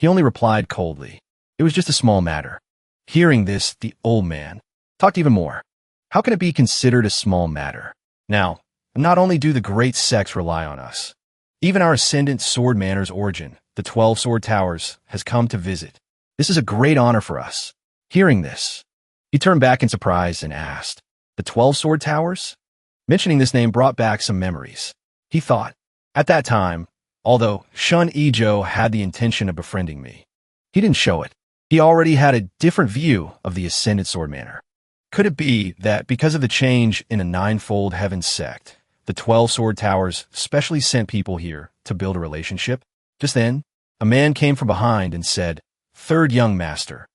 He only replied coldly. It was just a small matter. Hearing this, the old man talked even more. How can it be considered a small matter? Now, not only do the great sects rely on us, even our Ascendant Sword Manor's origin, the 12 Sword Towers, has come to visit. This is a great honor for us. Hearing this, he turned back in surprise and asked, The 12 Sword Towers? Mentioning this name brought back some memories. He thought, at that time, although Shun Ijo had the intention of befriending me, he didn't show it. He already had a different view of the Ascended Sword Manor. Could it be that because of the change in a ninefold heaven sect, the 12 Sword Towers specially sent people here to build a relationship? Just then, a man came from behind and said, Third young master,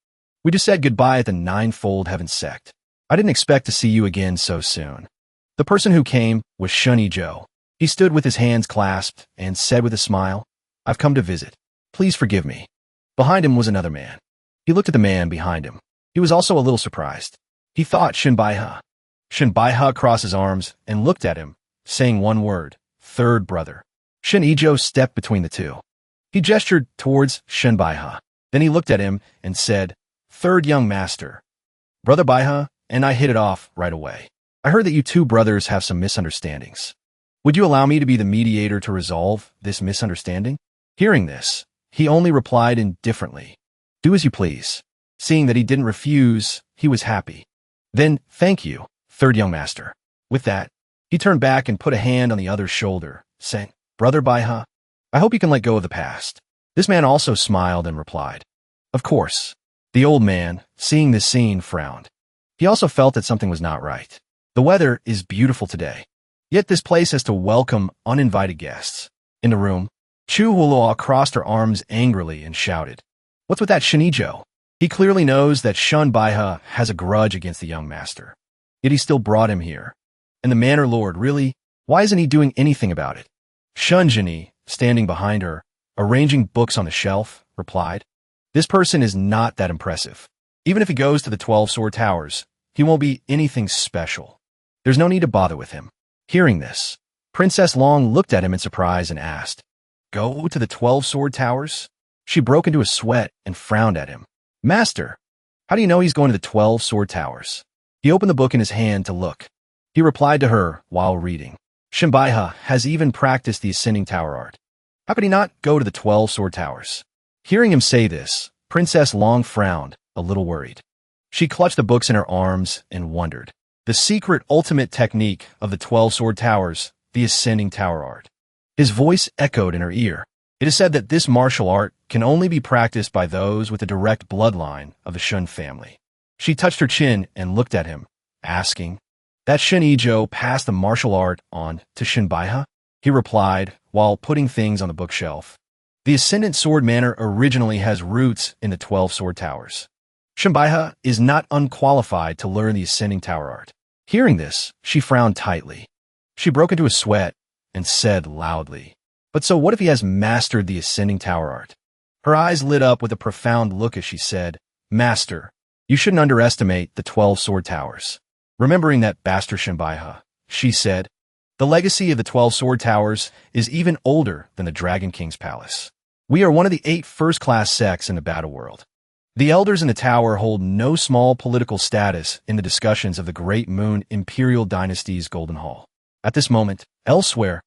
we just said goodbye at the ninefold heaven sect. I didn't expect to see you again so soon. The person who came was Shun Ijo. He stood with his hands clasped and said with a smile, I've come to visit. Please forgive me. Behind him was another man. He looked at the man behind him. He was also a little surprised. He thought Shinbaiha. Shinbaiha crossed his arms and looked at him, saying one word, Third brother. Shin Ijo stepped between the two. He gestured towards Shinbaiha. Then he looked at him and said, Third young master. Brother Baiha and I hit it off right away. I heard that you two brothers have some misunderstandings. Would you allow me to be the mediator to resolve this misunderstanding? Hearing this, he only replied indifferently, Do as you please. Seeing that he didn't refuse, he was happy. Then, thank you, third young master. With that, he turned back and put a hand on the other's shoulder, saying, Brother Baiha, I hope you can let go of the past. This man also smiled and replied, Of course. The old man, seeing this scene, frowned. He also felt that something was not right. The weather is beautiful today, yet this place has to welcome uninvited guests. In the room, Chu Hulua crossed her arms angrily and shouted, What's with that Shinijo? He clearly knows that Shun Baiha has a grudge against the young master, yet he still brought him here. And the manor lord, really? Why isn't he doing anything about it? Shunjini, standing behind her, arranging books on the shelf, replied, This person is not that impressive. Even if he goes to the 12 sword towers, he won't be anything special. There's no need to bother with him. Hearing this, Princess Long looked at him in surprise and asked, Go to the 12 sword towers? She broke into a sweat and frowned at him. Master, how do you know he's going to the 12 sword towers? He opened the book in his hand to look. He replied to her while reading, Shinbaiha has even practiced the ascending tower art. How could he not go to the 12 sword towers? Hearing him say this, Princess Long frowned, a little worried. She clutched the books in her arms and wondered. The secret ultimate technique of the 12 sword towers, the ascending tower art. His voice echoed in her ear. It is said that this martial art can only be practiced by those with a direct bloodline of the Shun family. She touched her chin and looked at him, asking, That Shin Ijo passed the martial art on to Shinbaiha? He replied, while putting things on the bookshelf. The Ascendant Sword Manor originally has roots in the 12 sword towers. Shinbaiha is not unqualified to learn the ascending tower art. Hearing this, she frowned tightly. She broke into a sweat and said loudly, But so what if he has mastered the ascending tower art? Her eyes lit up with a profound look as she said, Master, you shouldn't underestimate the 12 sword towers. Remembering that bastard Shinbaiha, she said, The legacy of the 12 sword towers is even older than the Dragon King's palace. We are one of the 8 first-class sects in the battle world. The elders in the tower hold no small political status in the discussions of the Great Moon Imperial Dynasty's Golden Hall. At this moment, elsewhere,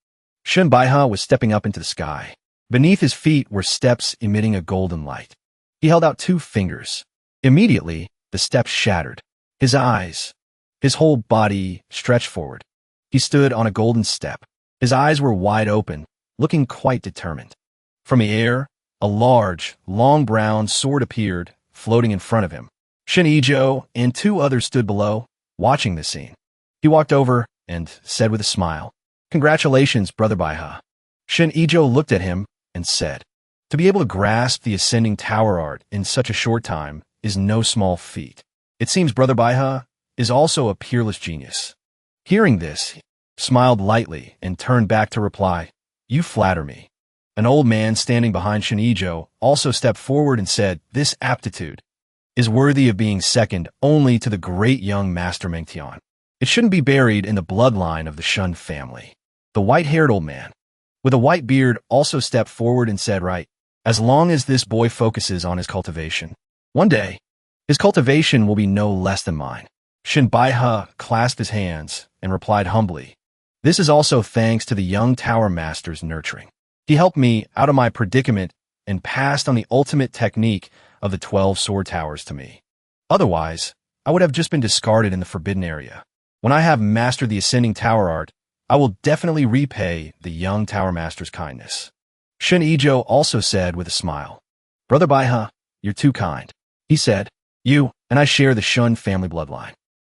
Shinbaiha was stepping up into the sky. Beneath his feet were steps emitting a golden light. He held out 2 fingers. Immediately, the steps shattered. His eyes, his whole body stretched forward. He stood on a golden step. His eyes were wide open, looking quite determined. From the air, a large, long brown sword appeared, floating in front of him. Shin Ijo and 2 others stood below, watching this scene. He walked over and said with a smile, Congratulations, Brother Baiha. Shin Ijo looked at him and said, To be able to grasp the ascending tower art in such a short time is no small feat. It seems Brother Baiha is also a peerless genius. Hearing this, he smiled lightly and turned back to reply, You flatter me. An old man standing behind Shin Ijo also stepped forward and said, This aptitude is worthy of being second only to the great young Master Mengtian. It shouldn't be buried in the bloodline of the Shun family. The white-haired old man, with a white beard, also stepped forward and said, Right, as long as this boy focuses on his cultivation, one day, his cultivation will be no less than mine. Shinbaiha clasped his hands and replied humbly, This is also thanks to the young tower master's nurturing. He helped me out of my predicament and passed on the ultimate technique of the 12 sword towers to me. Otherwise, I would have just been discarded in the forbidden area. When I have mastered the ascending tower art, I will definitely repay the young tower master's kindness. Shin Ijo also said with a smile, Brother Baiha, you're too kind. He said, You and I share the Shun family bloodline,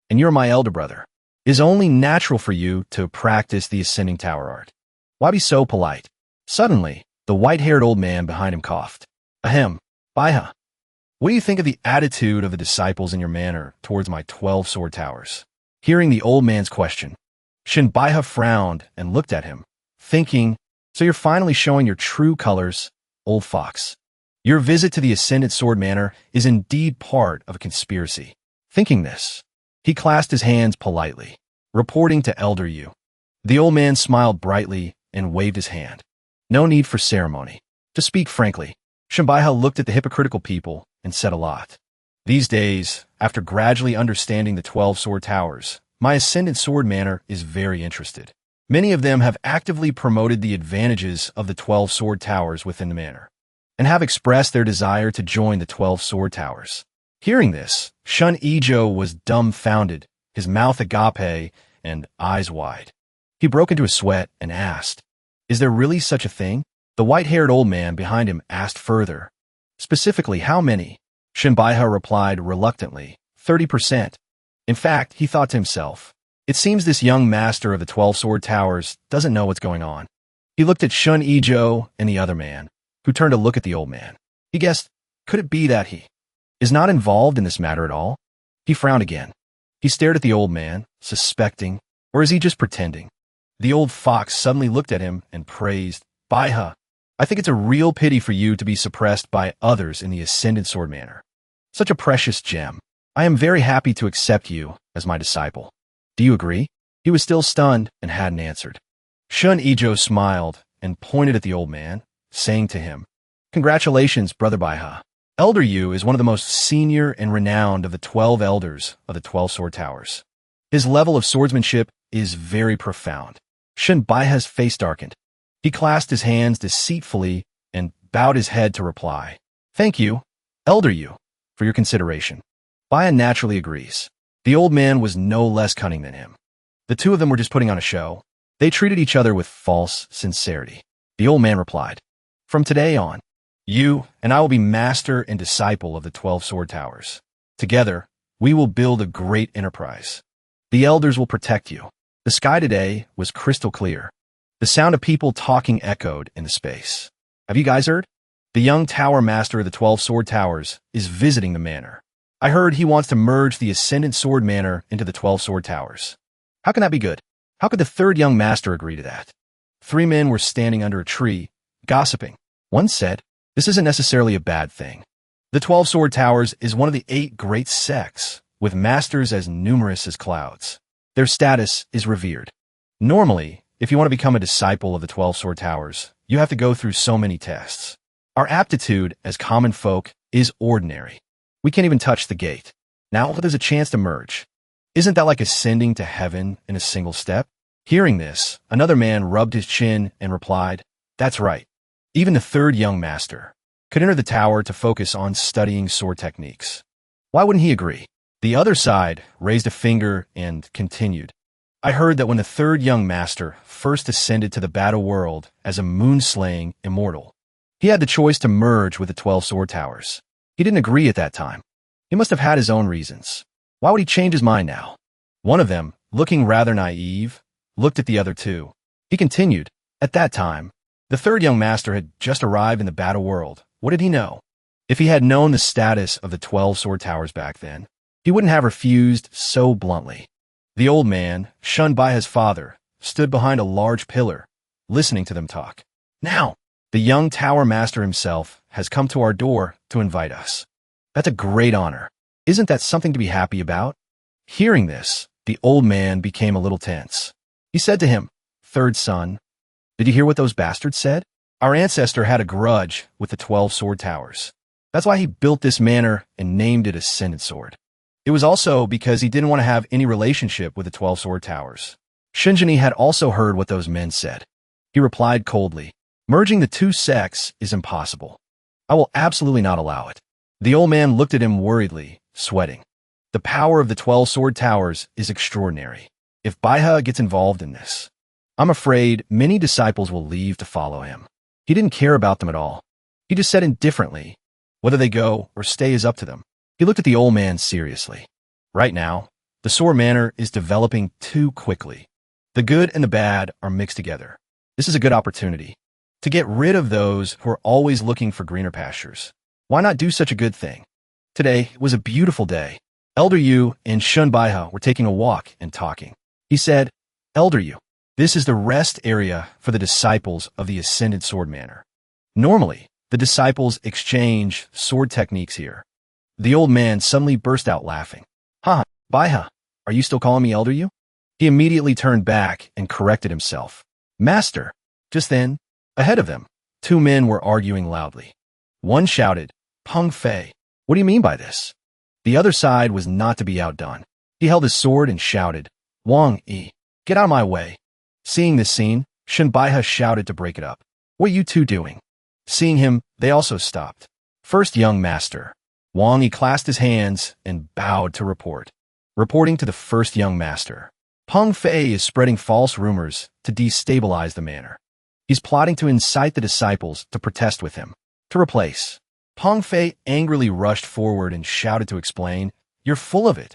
and you're my elder brother. It is only natural for you to practice the ascending tower art. Why be so polite? Suddenly, the white-haired old man behind him coughed. Ahem, Baiha, what do you think of the attitude of the disciples in your manor towards my 12 sword towers? Hearing the old man's question, Shinbaiha frowned and looked at him, thinking, So you're finally showing your true colors, old fox. Your visit to the Ascendant Sword Manor is indeed part of a conspiracy. Thinking this, he clasped his hands politely, reporting to Elder Yu. The old man smiled brightly and waved his hand. No need for ceremony. To speak frankly, Shinbaiha looked at the hypocritical people and said a lot. These days, after gradually understanding the 12 sword towers, my Ascendant Sword Manor is very interested. Many of them have actively promoted the advantages of the 12 sword towers within the manor, and have expressed their desire to join the 12 sword towers. Hearing this, Shun Ijo was dumbfounded, his mouth agape and eyes wide. He broke into a sweat and asked, Is there really such a thing? The white-haired old man behind him asked further. Specifically, how many? Shinbaiha replied reluctantly, 30%. In fact, he thought to himself, It seems this young master of the 12 sword towers doesn't know what's going on. He looked at Shun Ijo and the other man, who turned to look at the old man. He guessed, could it be that he is not involved in this matter at all? He frowned again. He stared at the old man, suspecting Or is he just pretending? The old fox suddenly looked at him and praised, Baiha, I think it's a real pity for you to be suppressed by others in the Ascendant Sword manner. Such a precious gem. I am very happy to accept you as my disciple. Do you agree? He was still stunned and hadn't answered. Shun Ijo smiled and pointed at the old man, saying to him, Congratulations, Brother Baiha. Elder Yu is one of the most senior and renowned of the 12 elders of the 12 Sword Towers. His level of swordsmanship is very profound. Shun Baiha's face darkened. He clasped his hands deceitfully and bowed his head to reply. Thank you, Elder Yu, for your consideration. Baiha naturally agrees. The old man was no less cunning than him. The two of them were just putting on a show. They treated each other with false sincerity. The old man replied, From today on, you and I will be master and disciple of the 12 Sword Towers. Together, we will build a great enterprise. The elders will protect you. The sky today was crystal clear. The sound of people talking echoed in the space. Have you guys heard? The young tower master of the 12 Sword Towers is visiting the manor. I heard he wants to merge the Ascendant Sword Manor into the 12 Sword Towers. How can that be good? How could the third young master agree to that? 3 men were standing under a tree, gossiping. One said, This isn't necessarily a bad thing. The 12 Sword Towers is one of the 8 great sects, with masters as numerous as clouds. Their status is revered. Normally, if you want to become a disciple of the 12 Sword Towers, you have to go through so many tests. Our aptitude as common folk is ordinary. We can't even touch the gate. Now there's a chance to merge. Isn't that like ascending to heaven in a single step? Hearing this, another man rubbed his chin and replied, That's right. Even the third young master could enter the tower to focus on studying sword techniques. Why wouldn't he agree? The other side raised a finger and continued. I heard that when the third young master first ascended to the battle world as a moon-slaying immortal, he had the choice to merge with the 12 Sword Towers. He didn't agree at that time. He must have had his own reasons. Why would he change his mind now? One of them, looking rather naive, looked at the other two. He continued, At that time, the third young master had just arrived in the battle world. What did he know? If he had known the status of the 12 Sword Towers back then, he wouldn't have refused so bluntly. The old man, shunned by his father, stood behind a large pillar, listening to them talk. Now, the young tower master himself has come to our door to invite us. That's a great honor. Isn't that something to be happy about? Hearing this, the old man became a little tense. He said to him, Third son, did you hear what those bastards said? Our ancestor had a grudge with the 12 Sword Towers. That's why he built this manor and named it Ascendant Sword. It was also because he didn't want to have any relationship with the 12 Sword Towers. Shinjini had also heard what those men said. He replied coldly, Merging the two sects is impossible. I will absolutely not allow it. The old man looked at him worriedly, sweating. The power of the 12 Sword Towers is extraordinary. If Baiha gets involved in this, I'm afraid many disciples will leave to follow him. He didn't care about them at all. He just said indifferently, whether they go or stay is up to them. He looked at the old man seriously. Right now, the Sword Manor is developing too quickly. The good and the bad are mixed together. This is a good opportunity to get rid of those who are always looking for greener pastures. Why not do such a good thing? Today was a beautiful day. Elder Yu and Shun Baiha were taking a walk and talking. He said, Elder Yu, this is the rest area for the disciples of the Ascended Sword Manor. Normally, the disciples exchange sword techniques here. The old man suddenly burst out laughing. Ha, Baiha, are you still calling me Elder Yu? He immediately turned back and corrected himself. Master. Just then, ahead of them, 2 men were arguing loudly. One shouted, Peng Fei, what do you mean by this? The other side was not to be outdone. He held his sword and shouted, Wang Yi, get out of my way. Seeing this scene, Shun Baiha shouted to break it up. What are you two doing? Seeing him, they also stopped. First young master. Wang Yi clasped his hands and bowed to report. Reporting to the first young master. Peng Fei is spreading false rumors to destabilize the manor. He's plotting to incite the disciples to protest with him. To replace. Peng Fei angrily rushed forward and shouted to explain, You're full of it.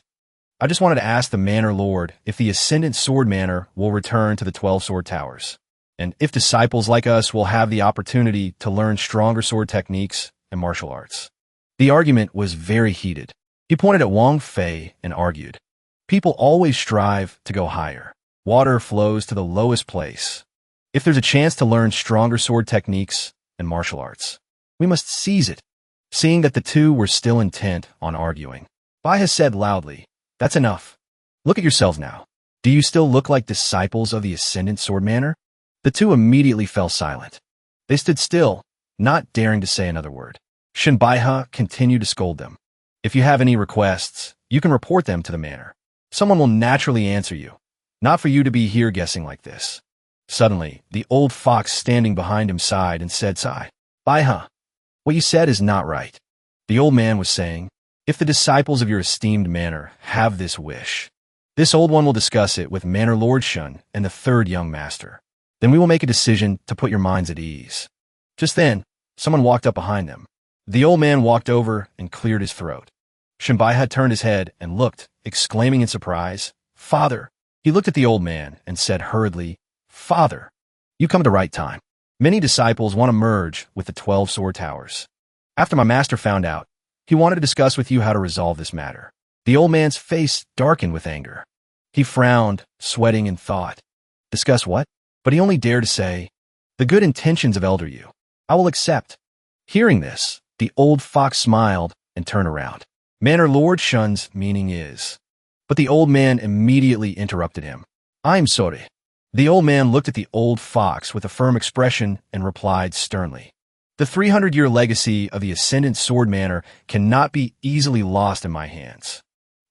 I just wanted to ask the Manor Lord if the Ascendant Sword Manor will return to the 12 Sword Towers, and if disciples like us will have the opportunity to learn stronger sword techniques and martial arts. The argument was very heated. He pointed at Wang Fei and argued, People always strive to go higher. Water flows to the lowest place. If there's a chance to learn stronger sword techniques and martial arts, we must seize it. Seeing that the two were still intent on arguing, Bai said loudly, "That's enough. Look at yourselves now. Do you still look like disciples of the Ascendant Swordmanner?" The two immediately fell silent. They stood still, not daring to say another word. Shinbaiha continued to scold them. "If you have any requests, you can report them to the manor. Someone will naturally answer you. Not for you to be here guessing like this." Suddenly, the old fox standing behind him sighed and said, "Sigh. Baiha, what you said is not right." The old man was saying, "If the disciples of your esteemed manor have this wish, this old one will discuss it with Manor Lord Shun and the third young master. Then we will make a decision to put your minds at ease." Just then, someone walked up behind them. The old man walked over and cleared his throat. Shinbaiha turned his head and looked, exclaiming in surprise, "Father!" He looked at the old man and said hurriedly, "Father, you come at the right time. Many disciples want to merge with the 12 sword towers. After my master found out, he wanted to discuss with you how to resolve this matter." The old man's face darkened with anger. He frowned, sweating in thought. Discuss what? But he only dared to say, "The good intentions of Elder Yu. I will accept." Hearing this, the old fox smiled and turned around. "Manor Lord Shun's meaning is..." But the old man immediately interrupted him. "I'm sorry." The old man looked at the old fox with a firm expression and replied sternly, "The 300-year legacy of the Ascendant Sword Manor cannot be easily lost in my hands.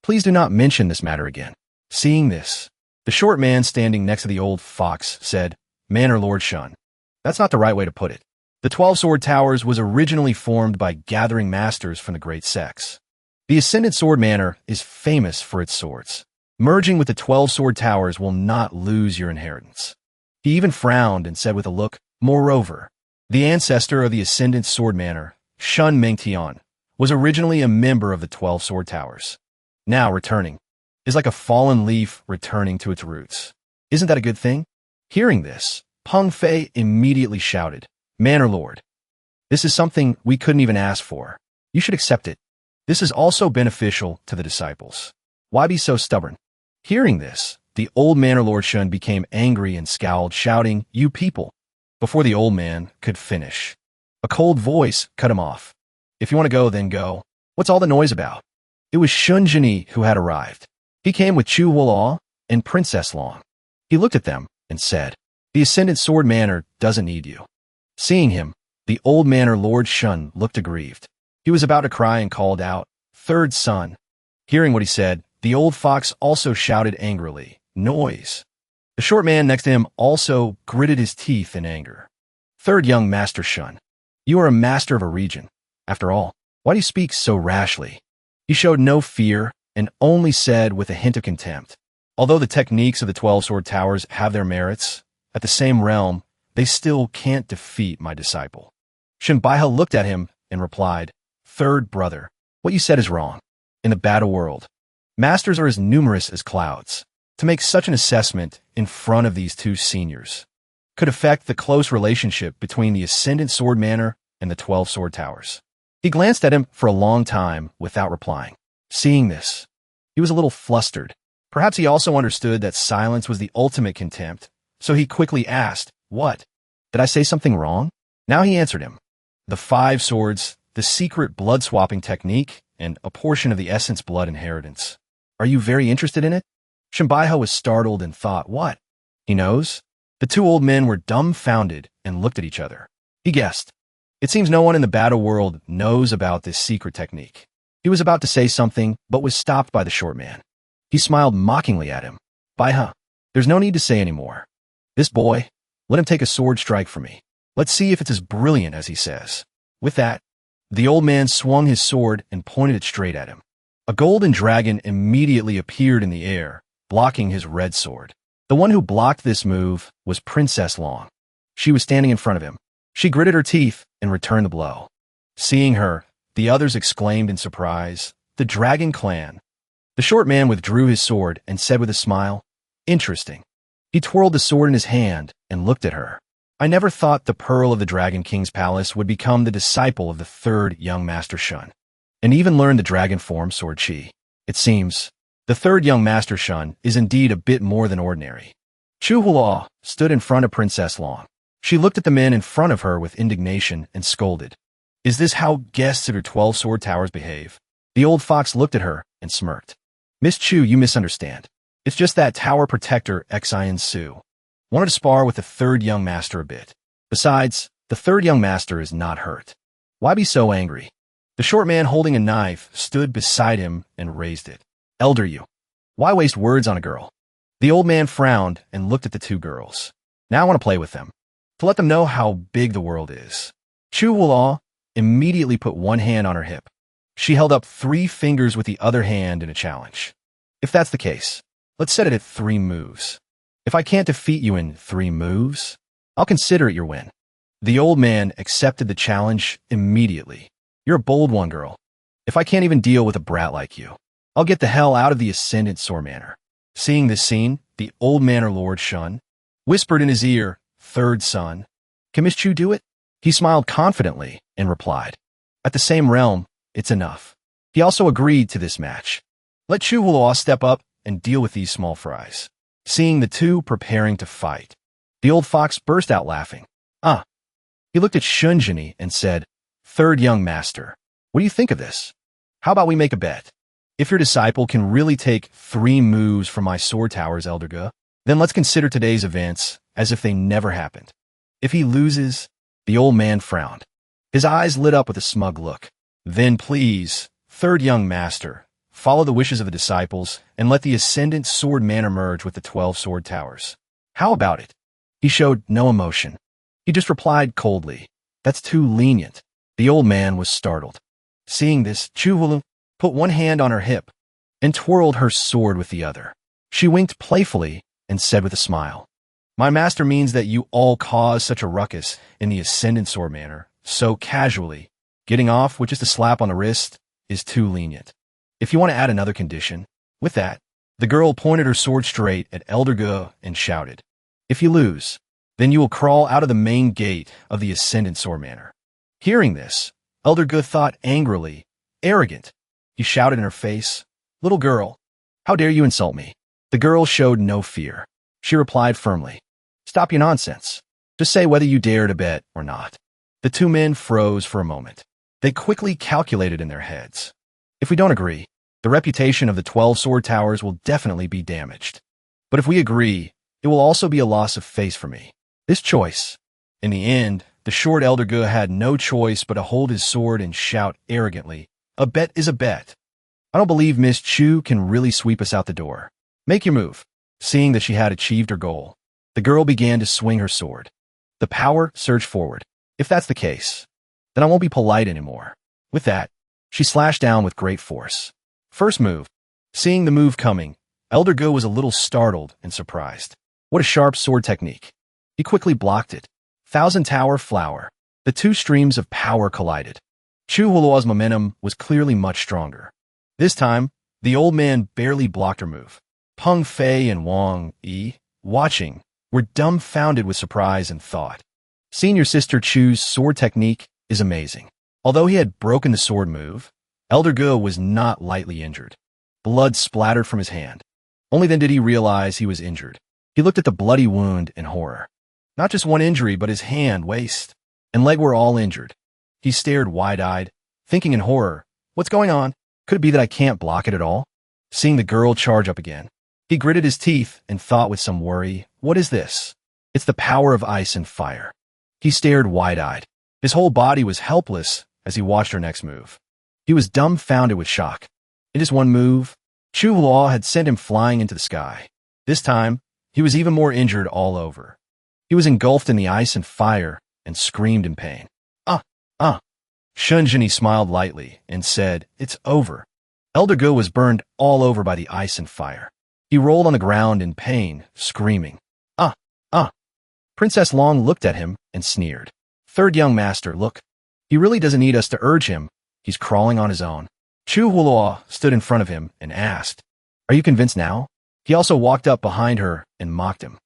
Please do not mention this matter again." Seeing this, the short man standing next to the old fox said, "Manor Lord Shun, that's not the right way to put it. The 12 Sword Towers was originally formed by gathering masters from the great sects. The Ascendant Sword Manor is famous for its swords. Merging with the 12 Sword Towers will not lose your inheritance." He even frowned and said with a look, "Moreover, the ancestor of the Ascendant Sword Manor, Shun Mengtian, was originally a member of the 12 Sword Towers. Now returning is like a fallen leaf returning to its roots. Isn't that a good thing?" Hearing this, Peng Fei immediately shouted, "Manor Lord, this is something we couldn't even ask for. You should accept it. This is also beneficial to the disciples. Why be so stubborn?" Hearing this, the old Manor Lord Shun became angry and scowled, shouting, "You people!" Before the old man could finish, a cold voice cut him off. "If you want to go, then go. What's all the noise about?" It was Shun Jini who had arrived. He came with Chu Wulaw and Princess Long. He looked at them and said, "The Ascendant Sword Manor doesn't need you." Seeing him, the old Manor Lord Shun looked aggrieved. He was about to cry and called out, "Third son." Hearing what he said, the old fox also shouted angrily, "Noise." The short man next to him also gritted his teeth in anger. "Third young Master Shun, you are a master of a region. After all, why do you speak so rashly?" He showed no fear and only said with a hint of contempt, "Although the techniques of the 12 Sword Towers have their merits, at the same realm, they still can't defeat my disciple." Shinbaiha looked at him and replied, "Third brother, what you said is wrong. In the battle world, masters are as numerous as clouds. To make such an assessment in front of these two seniors could affect the close relationship between the Ascendant Sword Manor and the 12 Sword Towers." He glanced at him for a long time without replying. Seeing this, he was a little flustered. Perhaps he also understood that silence was the ultimate contempt, so he quickly asked, "What? Did I say something wrong?" Now he answered him. "The 5 swords, the secret blood-swapping technique, and a portion of the essence blood inheritance. Are you very interested in it?" Shinbaiha was startled and thought, "What? He knows?" The two old men were dumbfounded and looked at each other. He guessed. It seems no one in the battle world knows about this secret technique. He was about to say something, but was stopped by the short man. He smiled mockingly at him. "Baiha, there's no need to say any more. This boy, let him take a sword strike for me. Let's see if it's as brilliant as he says." With that, the old man swung his sword and pointed it straight at him. A golden dragon immediately appeared in the air, blocking his red sword. The one who blocked this move was Princess Long. She was standing in front of him. She gritted her teeth and returned the blow. Seeing her, the others exclaimed in surprise, "The Dragon Clan." The short man withdrew his sword and said with a smile, "Interesting." He twirled the sword in his hand and looked at her. "I never thought the Pearl of the Dragon King's palace would become the disciple of the third young Master Shun, and even learn the dragon form sword chi. It seems the third young Master Shun is indeed a bit more than ordinary." Chu Hua stood in front of Princess Long. She looked at the men in front of her with indignation and scolded. Is this how guests at her 12 sword towers behave? The old fox looked at her and smirked. Miss Chu, you misunderstand. It's just that tower protector Xian Su wanted to spar with the third young master a bit. Besides, the third young master is not hurt. Why be so angry? The short man holding a knife stood beside him and raised it. Elder you. Why waste words on a girl? The old man frowned and looked at the two girls. Now I want to play with them, to let them know how big the world is. Chu Hua immediately put one hand on her hip. She held up 3 fingers with the other hand in a challenge. If that's the case, let's set it at 3 moves. If I can't defeat you in 3 moves, I'll consider it your win. The old man accepted the challenge immediately. You're a bold one, girl. If I can't even deal with a brat like you, I'll get the hell out of the Ascendant Sword Manor. Seeing this scene, the old manor lord Shun whispered in his ear, Third son, can Miss Chu do it? He smiled confidently and replied, at the same realm, it's enough. He also agreed to this match. Let Chu Hua step up and deal with these small fries. Seeing the two preparing to fight, the old fox burst out laughing. He looked at Shunjini and said, Third young master, what do you think of this? How about we make a bet? If your disciple can really take 3 moves from my sword towers, Elder Ge, then let's consider today's events as if they never happened. If he loses, the old man frowned. His eyes lit up with a smug look. Then please, third young master, follow the wishes of the disciples and let the Ascendant Sword Manor merge with the 12 sword towers. How about it? He showed no emotion. He just replied coldly, that's too lenient. The old man was startled. Seeing this, Chu Hulu put one hand on her hip and twirled her sword with the other. She winked playfully and said with a smile, my master means that you all cause such a ruckus in the Ascendant Sword Manor so casually. Getting off with just a slap on the wrist is too lenient. If you want to add another condition, with that, the girl pointed her sword straight at Elder Ge and shouted, if you lose, then you will crawl out of the main gate of the Ascendant Sword Manor. Hearing this, Elder Ge thought angrily, arrogant. He shouted in her face, little girl, how dare you insult me? The girl showed no fear. She replied firmly, stop your nonsense. Just say whether you dare to bet or not. The two men froze for a moment. They quickly calculated in their heads. If we don't agree, the reputation of the 12 sword towers will definitely be damaged. But if we agree, it will also be a loss of face for me. This choice. In the end, the short Elder Ge had no choice but to hold his sword and shout arrogantly, a bet is a bet. I don't believe Miss Chu can really sweep us out the door. Make your move. Seeing that she had achieved her goal, the girl began to swing her sword. The power surged forward. If that's the case, then I won't be polite anymore. With that, she slashed down with great force. First move. Seeing the move coming, Elder Ge was a little startled and surprised. What a sharp sword technique. He quickly blocked it. Thousand Tower Flower. The two streams of power collided. Chu Hulua's momentum was clearly much stronger. This time, the old man barely blocked her move. Peng Fei and Wang Yi, watching, were dumbfounded with surprise and thought. Seeing your sister Chu's sword technique is amazing. Although he had broken the sword move, Elder Ge was not lightly injured. Blood splattered from his hand. Only then did he realize he was injured. He looked at the bloody wound in horror. Not just one injury, but his hand, waist, and leg were all injured. He stared wide-eyed, thinking in horror, what's going on? Could it be that I can't block it at all? Seeing the girl charge up again, he gritted his teeth and thought with some worry, what is this? It's the power of ice and fire. He stared wide-eyed. His whole body was helpless as he watched her next move. He was dumbfounded with shock. In just one move, Chu Hua had sent him flying into the sky. This time, he was even more injured all over. He was engulfed in the ice and fire and screamed in pain. Shunjini smiled lightly and said, it's over. Elder Ge was burned all over by the ice and fire. He rolled on the ground in pain, screaming, Princess Long looked at him and sneered. Third young master, look. He really doesn't need us to urge him. He's crawling on his own. Chu Hulua stood in front of him and asked, are you convinced now? He also walked up behind her and mocked him.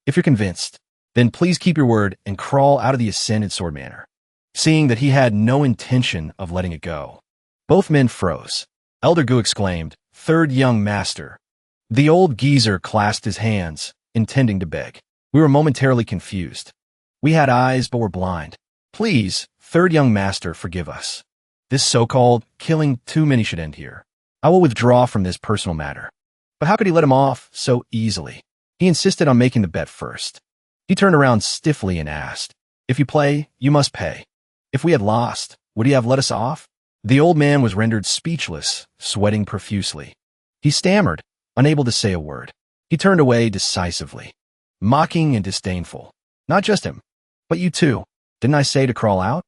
If you're convinced, then please keep your word and crawl out of the Ascended Sword Manor. Seeing that he had no intention of letting it go, both men froze. Elder Ge exclaimed, third young master. The old geezer clasped his hands intending to beg. We were momentarily confused. We had eyes but were blind. Please, third young master, forgive us. This so-called killing too many should end here. I will withdraw from this personal matter. But how could he let him off so easily? He insisted on making the bet first. He turned around stiffly and asked, "If you play, you must pay." If we had lost, would he have let us off? The old man was rendered speechless, sweating profusely. He stammered, unable to say a word. He turned away decisively, mocking and disdainful. Not just him, but you too. Didn't I say to crawl out?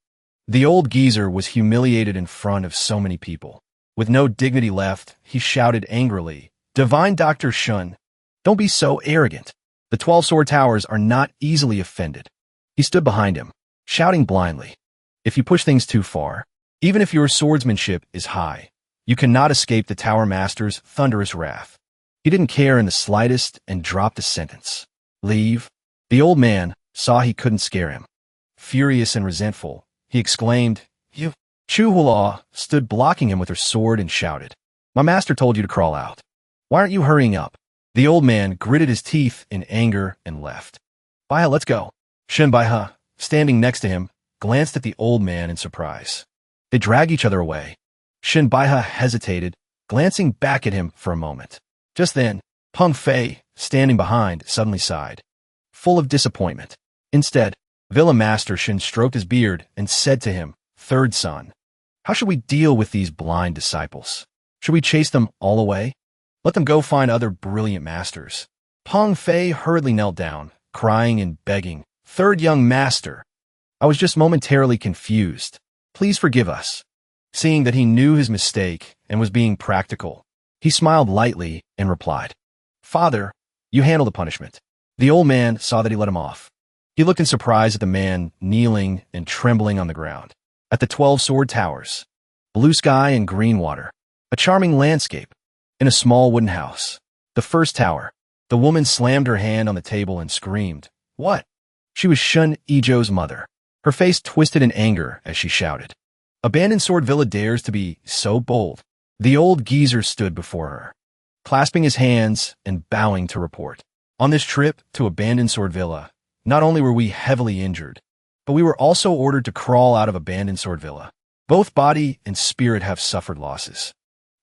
The old geezer was humiliated in front of so many people. With no dignity left, he shouted angrily, "Divine Dr. Shun, don't be so arrogant. The 12 sword towers are not easily offended." He stood behind him, shouting blindly, "If you push things too far, even if your swordsmanship is high, you cannot escape the Tower Master's thunderous wrath." He didn't care in the slightest and dropped a sentence. "Leave." The old man saw he couldn't scare him. Furious and resentful, he exclaimed, "You!" Chuhula stood blocking him with her sword and shouted, "My master told you to crawl out. Why aren't you hurrying up?" The old man gritted his teeth in anger and left. "Baiha, let's go." Shun Baiha, standing next to him, glanced at the old man in surprise. They dragged each other away. Shun Baiha hesitated, glancing back at him for a moment. Just then, Peng Fei, standing behind, suddenly sighed, full of disappointment. Instead, Villa Master Shin stroked his beard and said to him, "Third son, how should we deal with these blind disciples? Should we chase them all away? Let them go find other brilliant masters." Peng Fei hurriedly knelt down, crying and begging, "Third young master, I was just momentarily confused. Please forgive us." Seeing that he knew his mistake and was being practical, he smiled lightly and replied, "Father, you handle the punishment." The old man saw that he let him off. He looked in surprise at the man kneeling and trembling on the ground. At the 12 sword towers, blue sky and green water, a charming landscape, in a small wooden house. The first tower, the woman slammed her hand on the table and screamed, "What?" She was Shun Ijo's mother. Her face twisted in anger as she shouted, "Abandoned Sword Villa dares to be so bold." The old geezer stood before her, clasping his hands and bowing to report. "On this trip to Abandoned Sword Villa, not only were we heavily injured, but we were also ordered to crawl out of Abandoned Sword Villa. Both body and spirit have suffered losses.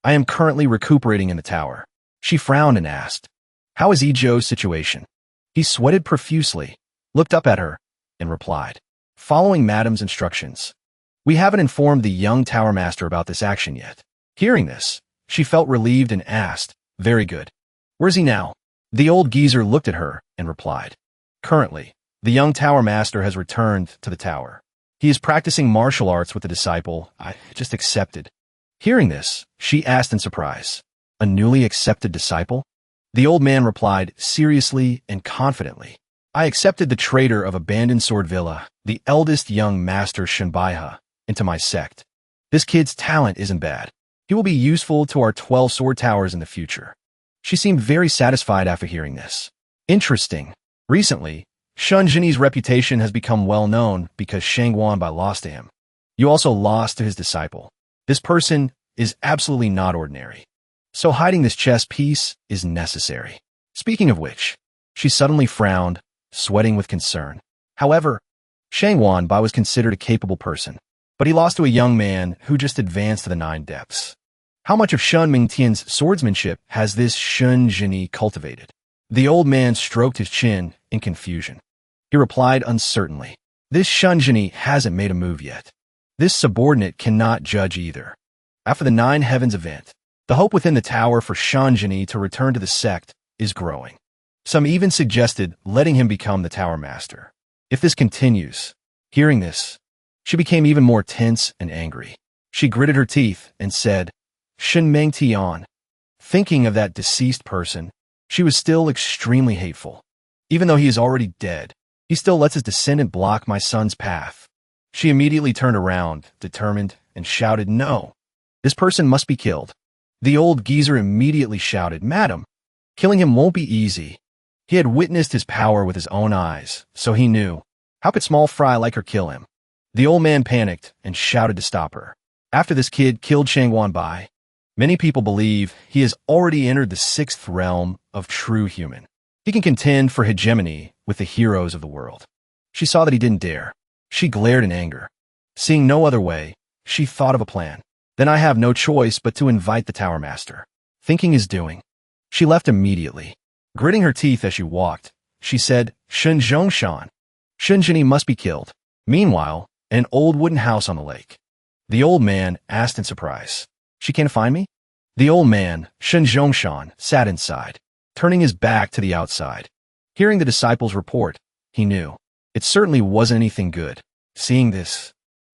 I am currently recuperating in the tower." She frowned and asked, "How is Ijo's situation?" He sweated profusely, looked up at her, and replied, "Following Madam's instructions. We haven't informed the young Tower Master about this action yet." Hearing this, she felt relieved and asked, "Very good. Where's he now?" The old geezer looked at her and replied, "Currently, the young Tower Master has returned to the tower. He is practicing martial arts with the disciple I just accepted." Hearing this, she asked in surprise, "A newly accepted disciple?" The old man replied seriously and confidently, "I accepted the traitor of Abandoned Sword Villa, the eldest young master Shinbaiha, into my sect. This kid's talent isn't bad. He will be useful to our 12 sword towers in the future." She seemed very satisfied after hearing this. Interesting. Recently, Shun Jinni's reputation has become well known because Shang Wanbai lost to him. You also lost to his disciple. This person is absolutely not ordinary. So hiding this chess piece is necessary. Speaking of which, she suddenly frowned, sweating with concern. However, Shang Wanbai was considered a capable person, but he lost to a young man who just advanced to the 9 depths. How much of Shun Mingtian's swordsmanship has this Shun Jinni cultivated? The old man stroked his chin in confusion. He replied uncertainly, "This Shun Jinni hasn't made a move yet. This subordinate cannot judge either." After the 9 Heavens event, the hope within the tower for Shun Jinni to return to the sect is growing. Some even suggested letting him become the tower master. If this continues, hearing this, she became even more tense and angry. She gritted her teeth and said, "Shin Meng Tian." Thinking of that deceased person, she was still extremely hateful. Even though he is already dead, he still lets his descendant block my son's path. She immediately turned around, determined, and shouted, "No! This person must be killed." The old geezer immediately shouted, "Madam, killing him won't be easy." He had witnessed his power with his own eyes, so he knew. How could small fry like her kill him? The old man panicked and shouted to stop her. After this kid killed Shang Wanbai, many people believe he has already entered the 6th realm of true human. He can contend for hegemony with the heroes of the world. She saw that he didn't dare. She glared in anger. Seeing no other way, she thought of a plan. Then I have no choice but to invite the Tower Master. Thinking is doing. She left immediately. Gritting her teeth as she walked, she said, Shunzhongshan. Shunzhini must be killed. Meanwhile, an old wooden house on the lake. The old man asked in surprise, She can't find me? The old man, Shunzhongshan, sat inside, turning his back to the outside. Hearing the disciples' report, he knew. It certainly wasn't anything good. Seeing this,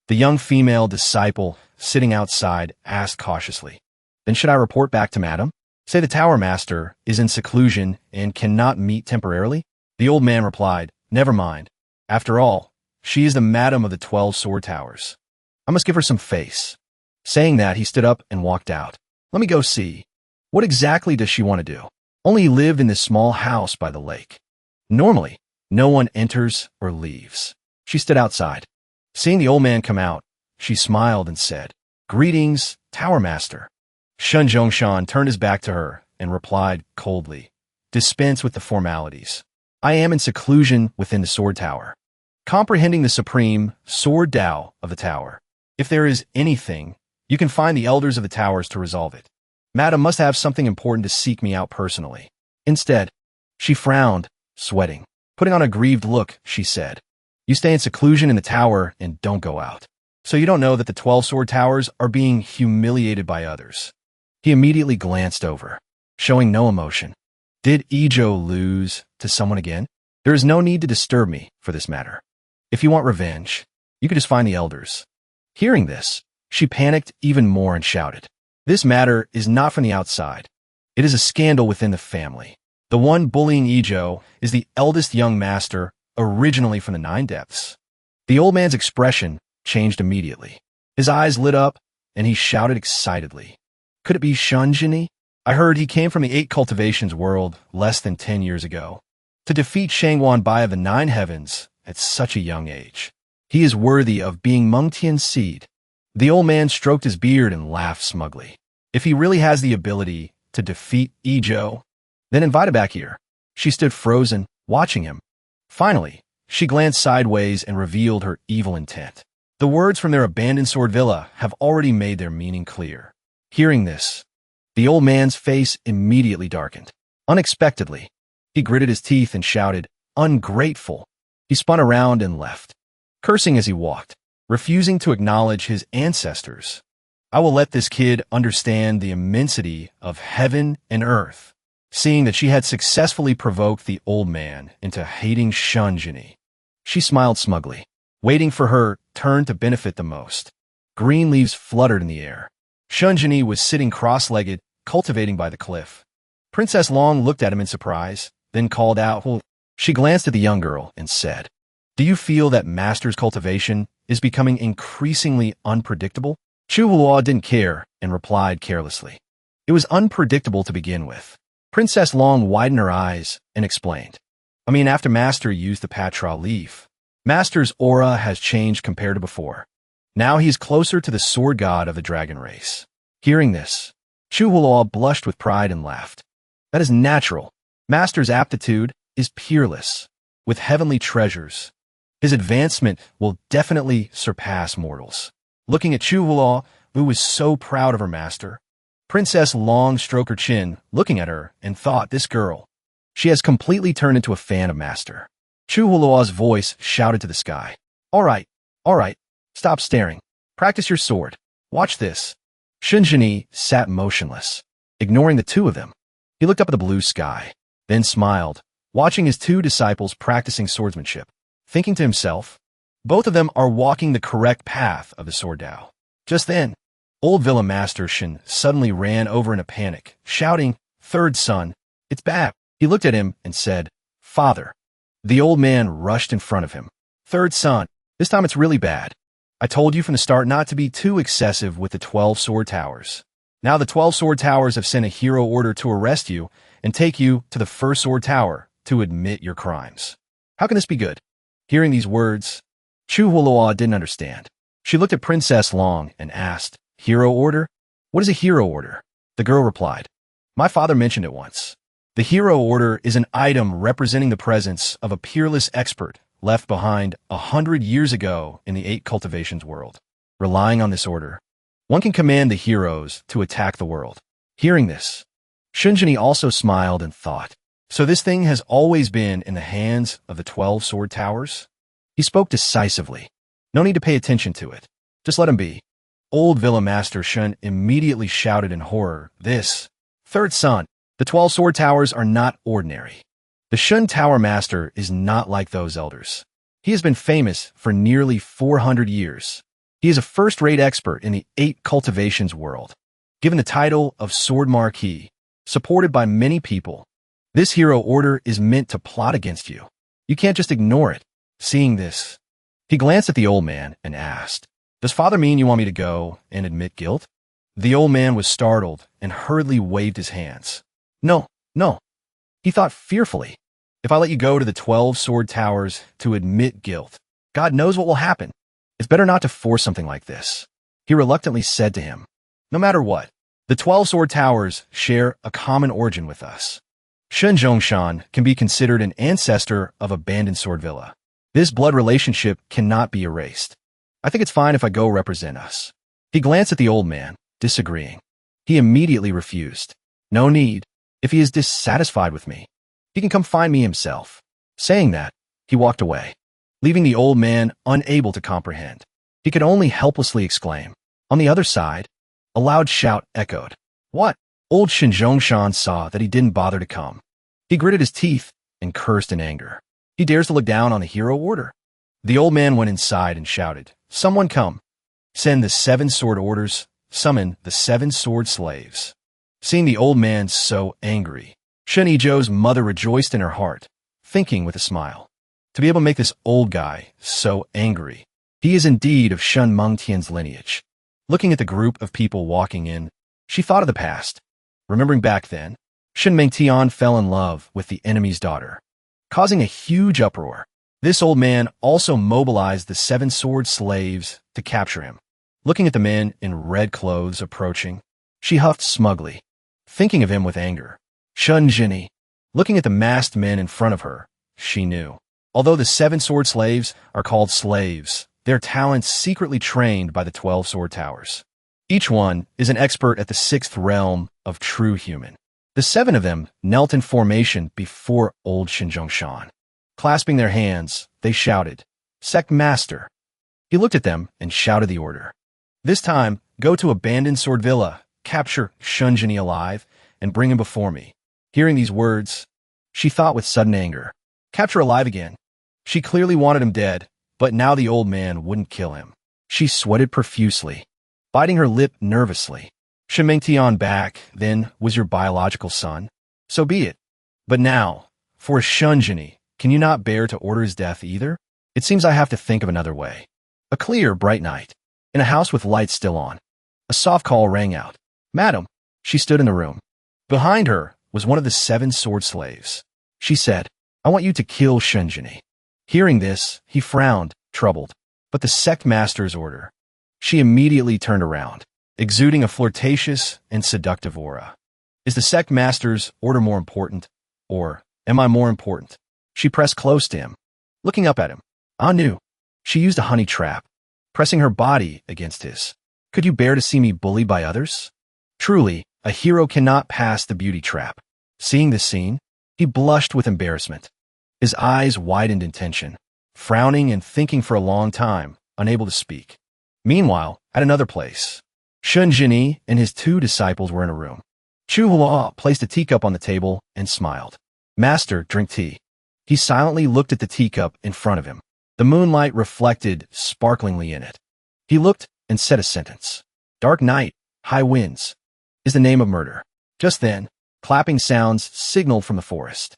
the young female disciple, sitting outside, asked cautiously, Then should I report back to Madam? Say the Tower Master is in seclusion and cannot meet temporarily? The old man replied, Never mind. After all, she is the Madam of the 12 Sword Towers. I must give her some face. Saying that, he stood up and walked out. Let me go see. What exactly does she want to do? Only he lived in this small house by the lake. Normally, no one enters or leaves. She stood outside. Seeing the old man come out, she smiled and said, Greetings, Tower Master. Shunzhongshan turned his back to her and replied coldly, Dispense with the formalities. I am in seclusion within the Sword Tower, comprehending the supreme Sword Tao of the Tower. If there is anything, you can find the elders of the towers to resolve it. Madam must have something important to seek me out personally. Instead, she frowned, sweating. Putting on a grieved look, she said, You stay in seclusion in the tower and don't go out. So you don't know that the 12 Sword Towers are being humiliated by others. He immediately glanced over, showing no emotion. Did Ijo lose to someone again? There is no need to disturb me for this matter. If you want revenge, you could just find the elders. Hearing this, she panicked even more and shouted, This matter is not from the outside. It is a scandal within the family. The one bullying Ijo is the eldest young master, originally from the Nine Depths. The old man's expression changed immediately. His eyes lit up, and he shouted excitedly, Could it be Shunzhini? I heard he came from the 8 cultivations world less than 10 years ago to defeat Shangwan Bai of the 9 heavens at such a young age. He is worthy of being Mengtian's seed. The old man stroked his beard and laughed smugly. If he really has the ability to defeat Ijo, then invite him back here. She stood frozen, watching him. Finally, she glanced sideways and revealed her evil intent. The words from their abandoned sword villa have already made their meaning clear. Hearing this, the old man's face immediately darkened. Unexpectedly, he gritted his teeth and shouted, Ungrateful! He spun around and left, cursing as he walked, refusing to acknowledge his ancestors. I will let this kid understand the immensity of heaven and earth. Seeing that she had successfully provoked the old man into hating Shunzhini, she smiled smugly, waiting for her turn to benefit the most. Green leaves fluttered in the air. Shunzhini was sitting cross-legged, cultivating by the cliff. Princess Long looked at him in surprise, then called out, Well, she glanced at the young girl and said, Do you feel that master's cultivation is becoming increasingly unpredictable? Chu Hulua didn't care and replied carelessly, It was unpredictable to begin with. Princess Long widened her eyes and explained, After Master used the Patra leaf, Master's aura has changed compared to before. Now he's closer to the sword god of the dragon race. Hearing this, Chu Hulua blushed with pride and laughed. That is natural. Master's aptitude is peerless, with heavenly treasures. His advancement will definitely surpass mortals. Looking at Chu Hulua, who was so proud of her master, Princess Long stroked her chin, looking at her, and thought, This girl, she has completely turned into a fan of Master. Chu Hulua's voice shouted to the sky, All right, stop staring. Practice your sword. Watch this. Shunzhini sat motionless, ignoring the two of them. He looked up at the blue sky, then smiled, watching his 2 disciples practicing swordsmanship, thinking to himself, Both of them are walking the correct path of the sword Tao. Just then, Old Villa Master Shin suddenly ran over in a panic, shouting, Third son, it's bad. He looked at him and said, Father. The old man rushed in front of him. Third son, this time it's really bad. I told you from the start not to be too excessive with the 12 Sword Towers. Now the 12 Sword Towers have sent a hero order to arrest you and take you to the first Sword Tower to admit your crimes. How can this be good? Hearing these words, Chu Hulua didn't understand. She looked at Princess Long and asked, Hero order? What is a hero order? The girl replied, My father mentioned it once. The hero order is an item representing the presence of a peerless expert left behind 100 years ago in the 8 cultivations world. Relying on this order, one can command the heroes to attack the world. Hearing this, Shunjini also smiled and thought, so this thing has always been in the hands of the 12 sword towers? He spoke decisively. No need to pay attention to it. Just let him be. Old Villa Master Shun immediately shouted in horror, this, third son, the 12 sword towers are not ordinary. The Shun Tower Master is not like those elders. He has been famous for nearly 400 years. He is a first-rate expert in the 8 cultivations world. Given the title of Sword Marquis, supported by many people, this hero order is meant to plot against you. You can't just ignore it. Seeing this, he glanced at the old man and asked, does father mean you want me to go and admit guilt? The old man was startled and hurriedly waved his hands. No, no. He thought fearfully. If I let you go to the 12 sword towers to admit guilt, God knows what will happen. It's better not to force something like this. He reluctantly said to him, no matter what, the 12 sword towers share a common origin with us. Shun Zhongshan can be considered an ancestor of abandoned sword villa. This blood relationship cannot be erased. I think it's fine if I go represent us. He glanced at the old man, disagreeing. He immediately refused. No need. If he is dissatisfied with me, he can come find me himself. Saying that, he walked away, leaving the old man unable to comprehend. He could only helplessly exclaim. On the other side, a loud shout echoed. What? Old Shinzhongshan saw that he didn't bother to come. He gritted his teeth and cursed in anger. He dares to look down on the hero order. The old man went inside and shouted, someone come. Send the 7 sword orders. Summon the 7 sword slaves. Seeing the old man so angry, Shun Ijo's mother rejoiced in her heart, thinking with a smile, to be able to make this old guy so angry. He is indeed of Shun Mengtian's lineage. Looking at the group of people walking in, she thought of the past. Remembering back then, Shun Mengtian fell in love with the enemy's daughter, causing a huge uproar. This old man also mobilized the 7 sword slaves to capture him. Looking at the men in red clothes approaching, she huffed smugly, thinking of him with anger. Shun Jinni. Looking at the masked men in front of her, she knew. Although the 7 sword slaves are called slaves, their talents secretly trained by the 12 sword towers. Each one is an expert at the 6th realm of true human. The 7 of them knelt in formation before old Shinzhongshan. Clasping their hands, they shouted, Sect Master. He looked at them and shouted the order. This time, go to abandoned sword villa, capture Shun Jinni alive, and bring him before me. Hearing these words, she thought with sudden anger. Capture alive again. She clearly wanted him dead, but now the old man wouldn't kill him. She sweated profusely, biting her lip nervously. Shun Mengtian back, then, was your biological son? So be it. But now, for Shun Jinni, can you not bear to order his death either? It seems I have to think of another way. A clear, bright night. In a house with lights still on. A soft call rang out. Madam. She stood in the room. Behind her was one of the 7 sword slaves. She said, I want you to kill Shun Jinni. Hearing this, he frowned, troubled. But the sect master's order. She immediately turned around, exuding a flirtatious and seductive aura. Is the sect master's order more important? Or am I more important? She pressed close to him, looking up at him. Ah, knew. She used a honey trap, pressing her body against his. Could you bear to see me bullied by others? Truly, a hero cannot pass the beauty trap. Seeing this scene, he blushed with embarrassment. His eyes widened in tension, frowning and thinking for a long time, unable to speak. Meanwhile, at another place, Shun Jinni and his 2 disciples were in a room. Chu Hua placed a teacup on the table and smiled. Master, drink tea. He silently looked at the teacup in front of him. The moonlight reflected sparklingly in it. He looked and said a sentence. Dark night, high winds, is the name of murder. Just then, clapping sounds signaled from the forest.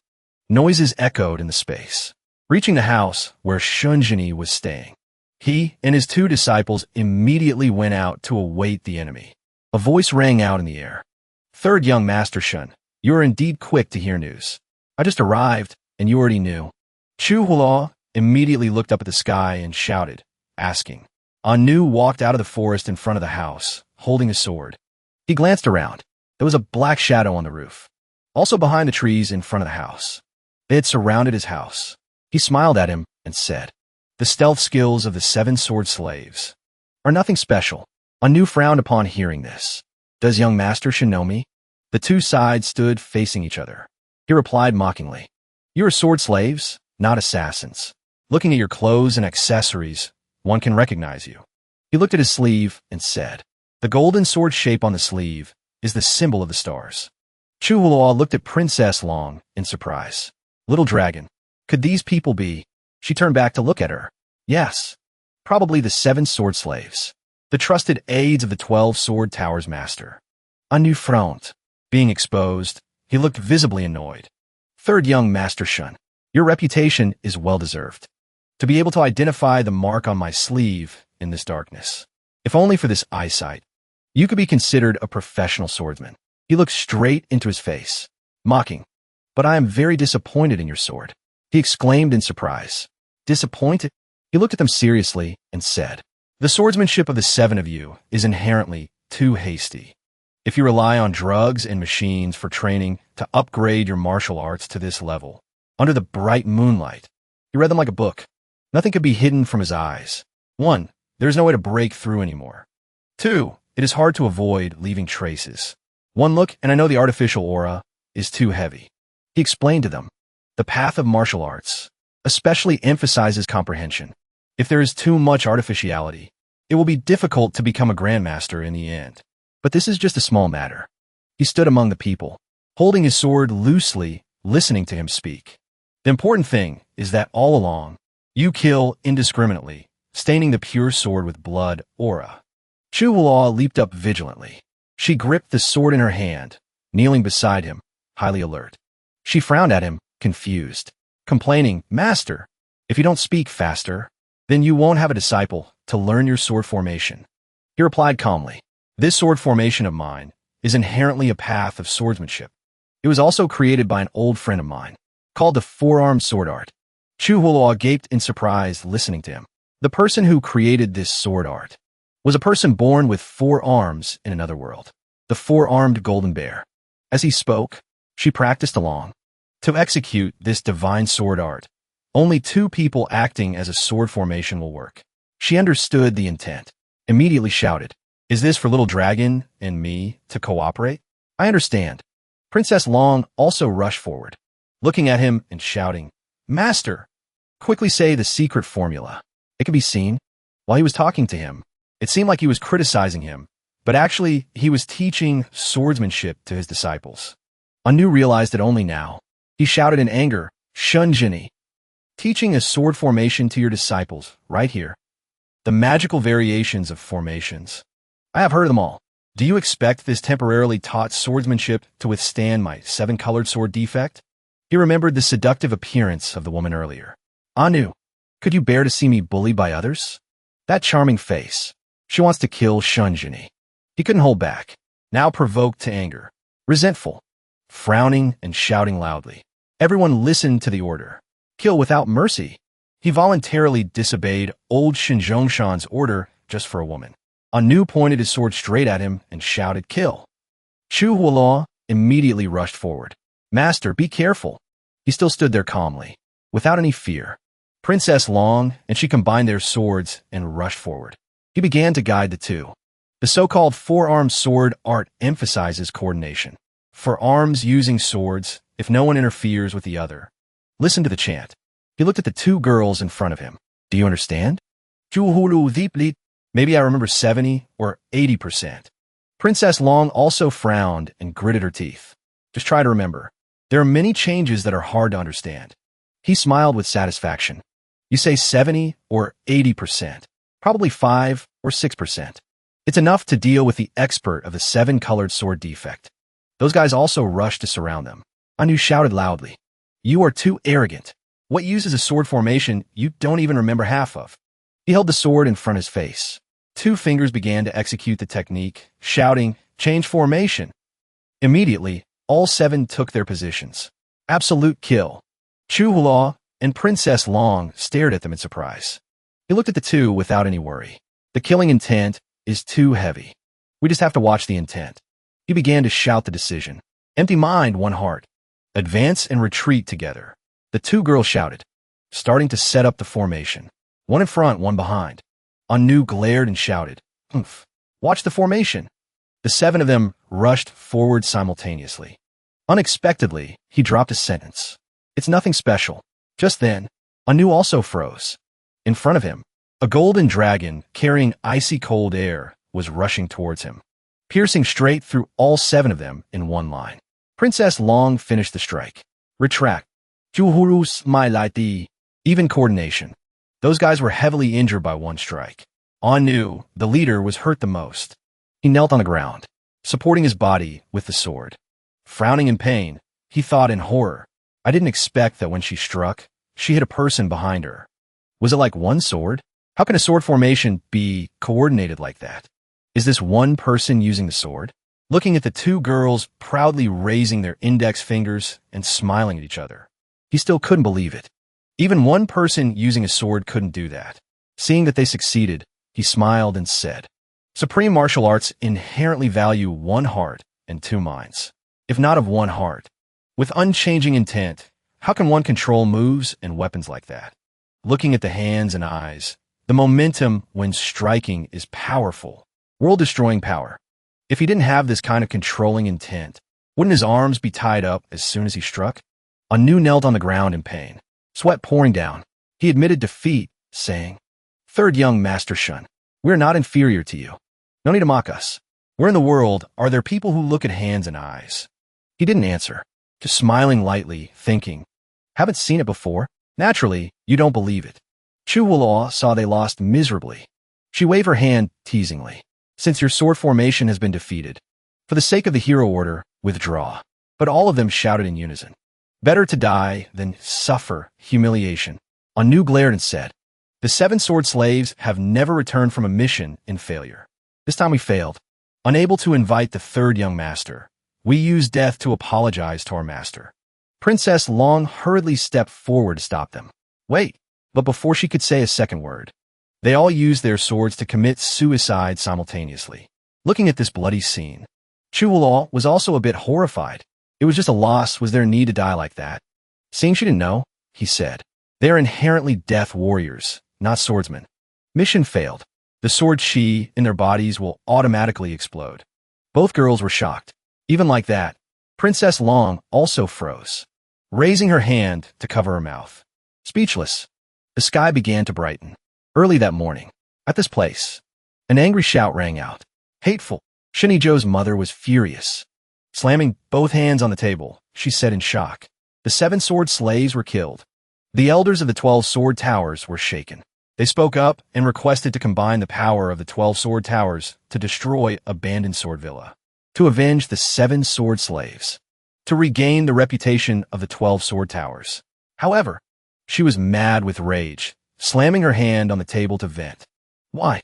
Noises echoed in the space, reaching the house where Shun Jinni was staying. He and his 2 disciples immediately went out to await the enemy. A voice rang out in the air. Third young Master Shun, you are indeed quick to hear news. I just arrived, and you already knew. Chu Hua immediately looked up at the sky and shouted, asking. Anu walked out of the forest in front of the house, holding a sword. He glanced around. There was a black shadow on the roof. also behind the trees in front of the house. They had surrounded his house. He smiled at him and said, "The stealth skills of the 7-sword slaves are nothing special." Anu frowned upon hearing this. "Does young master Shinomi?" The two sides stood facing each other. He replied mockingly, "You are sword slaves, not assassins. Looking at your clothes and accessories, one can recognize you." He looked at his sleeve and said, "The golden sword shape on the sleeve is the symbol of the stars." Chu Hulua looked at Princess Long in surprise. "Little dragon, could these people be?" She turned back to look at her. Yes, probably the 7 sword slaves, the trusted aides of the 12 sword towers master. Anu frowned. Being exposed, he looked visibly annoyed. "Third young Master Shun, your reputation is well-deserved. To be able to identify the mark on my sleeve in this darkness, if only for this eyesight, you could be considered a professional swordsman." He looked straight into his face, mocking. "But I am very disappointed in your sword," he exclaimed in surprise. "Disappointed?" He looked at them seriously and said, "The swordsmanship of the 7 of you is inherently too hasty. If you rely on drugs and machines for training to upgrade your martial arts to this level, under the bright moonlight," he read them like a book. "Nothing could be hidden from his eyes. 1. There is no way to break through anymore. 2. It is hard to avoid leaving traces. One look, and I know the artificial aura is too heavy." He explained to them, "The path of martial arts especially emphasizes comprehension. If there is too much artificiality, it will be difficult to become a grandmaster in the end. But this is just a small matter." He stood among the people, holding his sword loosely, listening to him speak. "The important thing is that all along, you kill indiscriminately, staining the pure sword with blood aura." Chu Hulua leaped up vigilantly. She gripped the sword in her hand, kneeling beside him, highly alert. She frowned at him, confused, complaining, "Master, if you don't speak faster, then you won't have a disciple to learn your sword formation." He replied calmly, "This sword formation of mine is inherently a path of swordsmanship. It was also created by an old friend of mine, called the four-armed sword art." Chu Hulua gaped in surprise listening to him. The person who created this sword art was a person born with 4 arms in another world, the 4-armed golden bear. As he spoke, she practiced along. To execute this divine sword art, only 2 people acting as a sword formation will work. She understood the intent, immediately shouted, "Is this for Little Dragon and me to cooperate?" "I understand." Princess Long also rushed forward, looking at him and shouting, "Master, quickly say the secret formula." It could be seen. While he was talking to him, it seemed like he was criticizing him, but actually he was teaching swordsmanship to his disciples. Anu realized it only now. He shouted in anger, "Shunjini, teaching a sword formation to your disciples, right here. The magical variations of formations. I have heard of them all. Do you expect this temporarily taught swordsmanship to withstand my 7-colored sword defect?" He remembered the seductive appearance of the woman earlier. "Anu, could you bear to see me bullied by others? That charming face. She wants to kill Shunjini." He couldn't hold back, now provoked to anger, resentful, frowning and shouting loudly. Everyone listened to the order. Kill without mercy. He voluntarily disobeyed old Shinjongshan's order just for a woman. Anu pointed his sword straight at him and shouted, "Kill." Chu Hulua immediately rushed forward. "Master, be careful." He still stood there calmly, without any fear. Princess Long and she combined their swords and rushed forward. He began to guide the two. The so-called 4-armed sword art emphasizes coordination. For arms using swords, if no one interferes with the other. Listen to the chant. He looked at the 2 girls in front of him. "Do you understand?" "Juhulu deeply. Maybe I remember 70 or 80%. Princess Long also frowned and gritted her teeth. "Just try to remember. There are many changes that are hard to understand." He smiled with satisfaction. "You say 70 or 80%. Probably 5 or 6%. It's enough to deal with the expert of the 7-colored sword defect." Those guys also rushed to surround them. Anu shouted loudly, "You are too arrogant. What uses a sword formation you don't even remember half of?" He held the sword in front of his face. 2 fingers began to execute the technique, shouting, "Change formation." Immediately, all 7 took their positions. Absolute kill. Chu Hulua and Princess Long stared at them in surprise. He looked at the 2 without any worry. The killing intent is too heavy. We just have to watch the intent. He began to shout the decision. Empty mind, one heart. Advance and retreat together. The two girls shouted, starting to set up the formation. One in front, one behind. Anu glared and shouted, "Oomph. Watch the formation." The 7 of them rushed forward simultaneously. Unexpectedly, he dropped a sentence. "It's nothing special." Just then, Anu also froze. In front of him, a golden dragon carrying icy cold air was rushing towards him, piercing straight through all 7 of them in one line. Princess Long finished the strike. Retract. Juhurus my lighty. Even coordination. Those guys were heavily injured by one strike. Anu, the leader, was hurt the most. He knelt on the ground, supporting his body with the sword. Frowning in pain, he thought in horror, "I didn't expect that when she struck, she hit a person behind her. Was it like one sword? How can a sword formation be coordinated like that? Is this one person using the sword?" Looking at the two girls proudly raising their index fingers and smiling at each other, he still couldn't believe it. Even one person using a sword couldn't do that. Seeing that they succeeded, he smiled and said, "Supreme martial arts inherently value one heart and two minds, if not of one heart. With unchanging intent, how can one control moves and weapons like that?" Looking at the hands and eyes, the momentum when striking is powerful, world-destroying power. If he didn't have this kind of controlling intent, wouldn't his arms be tied up as soon as he struck? Anu knelt on the ground in pain, sweat pouring down. He admitted defeat, saying, "Third young Master Shun, we're not inferior to you. No need to mock us. Where in the world are there people who look at hands and eyes?" He didn't answer, just smiling lightly, thinking, "Haven't seen it before? Naturally, you don't believe it." Chu Wulaw saw they lost miserably. She waved her hand teasingly. "Since your sword formation has been defeated, for the sake of the hero order, withdraw." But all of them shouted in unison, "Better to die than suffer humiliation." Anu glared and said, "The 7 sword slaves have never returned from a mission in failure. This time we failed. Unable to invite the 3rd young master, we used death to apologize to our master." Princess Long hurriedly stepped forward to stop them. "Wait," but before she could say a second word, they all used their swords to commit suicide simultaneously. Looking at this bloody scene, Chu Wulaw was also a bit horrified. It was just a loss. Was there a need to die like that? Seeing she didn't know, he said, "They are inherently death warriors, not swordsmen. Mission failed. The sword chi in their bodies will automatically explode." Both girls were shocked. Even like that, Princess Long also froze, raising her hand to cover her mouth. Speechless, the sky began to brighten. Early that morning, at this place, an angry shout rang out. Hateful. Shinijo's mother was furious. Slamming both hands on the table, she said in shock, "The 7 sword slaves were killed." The elders of the 12 sword towers were shaken. They spoke up and requested to combine the power of the 12 sword towers to destroy abandoned sword villa, to avenge the 7 sword slaves, to regain the reputation of the 12 sword towers. However, she was mad with rage, slamming her hand on the table to vent. Why?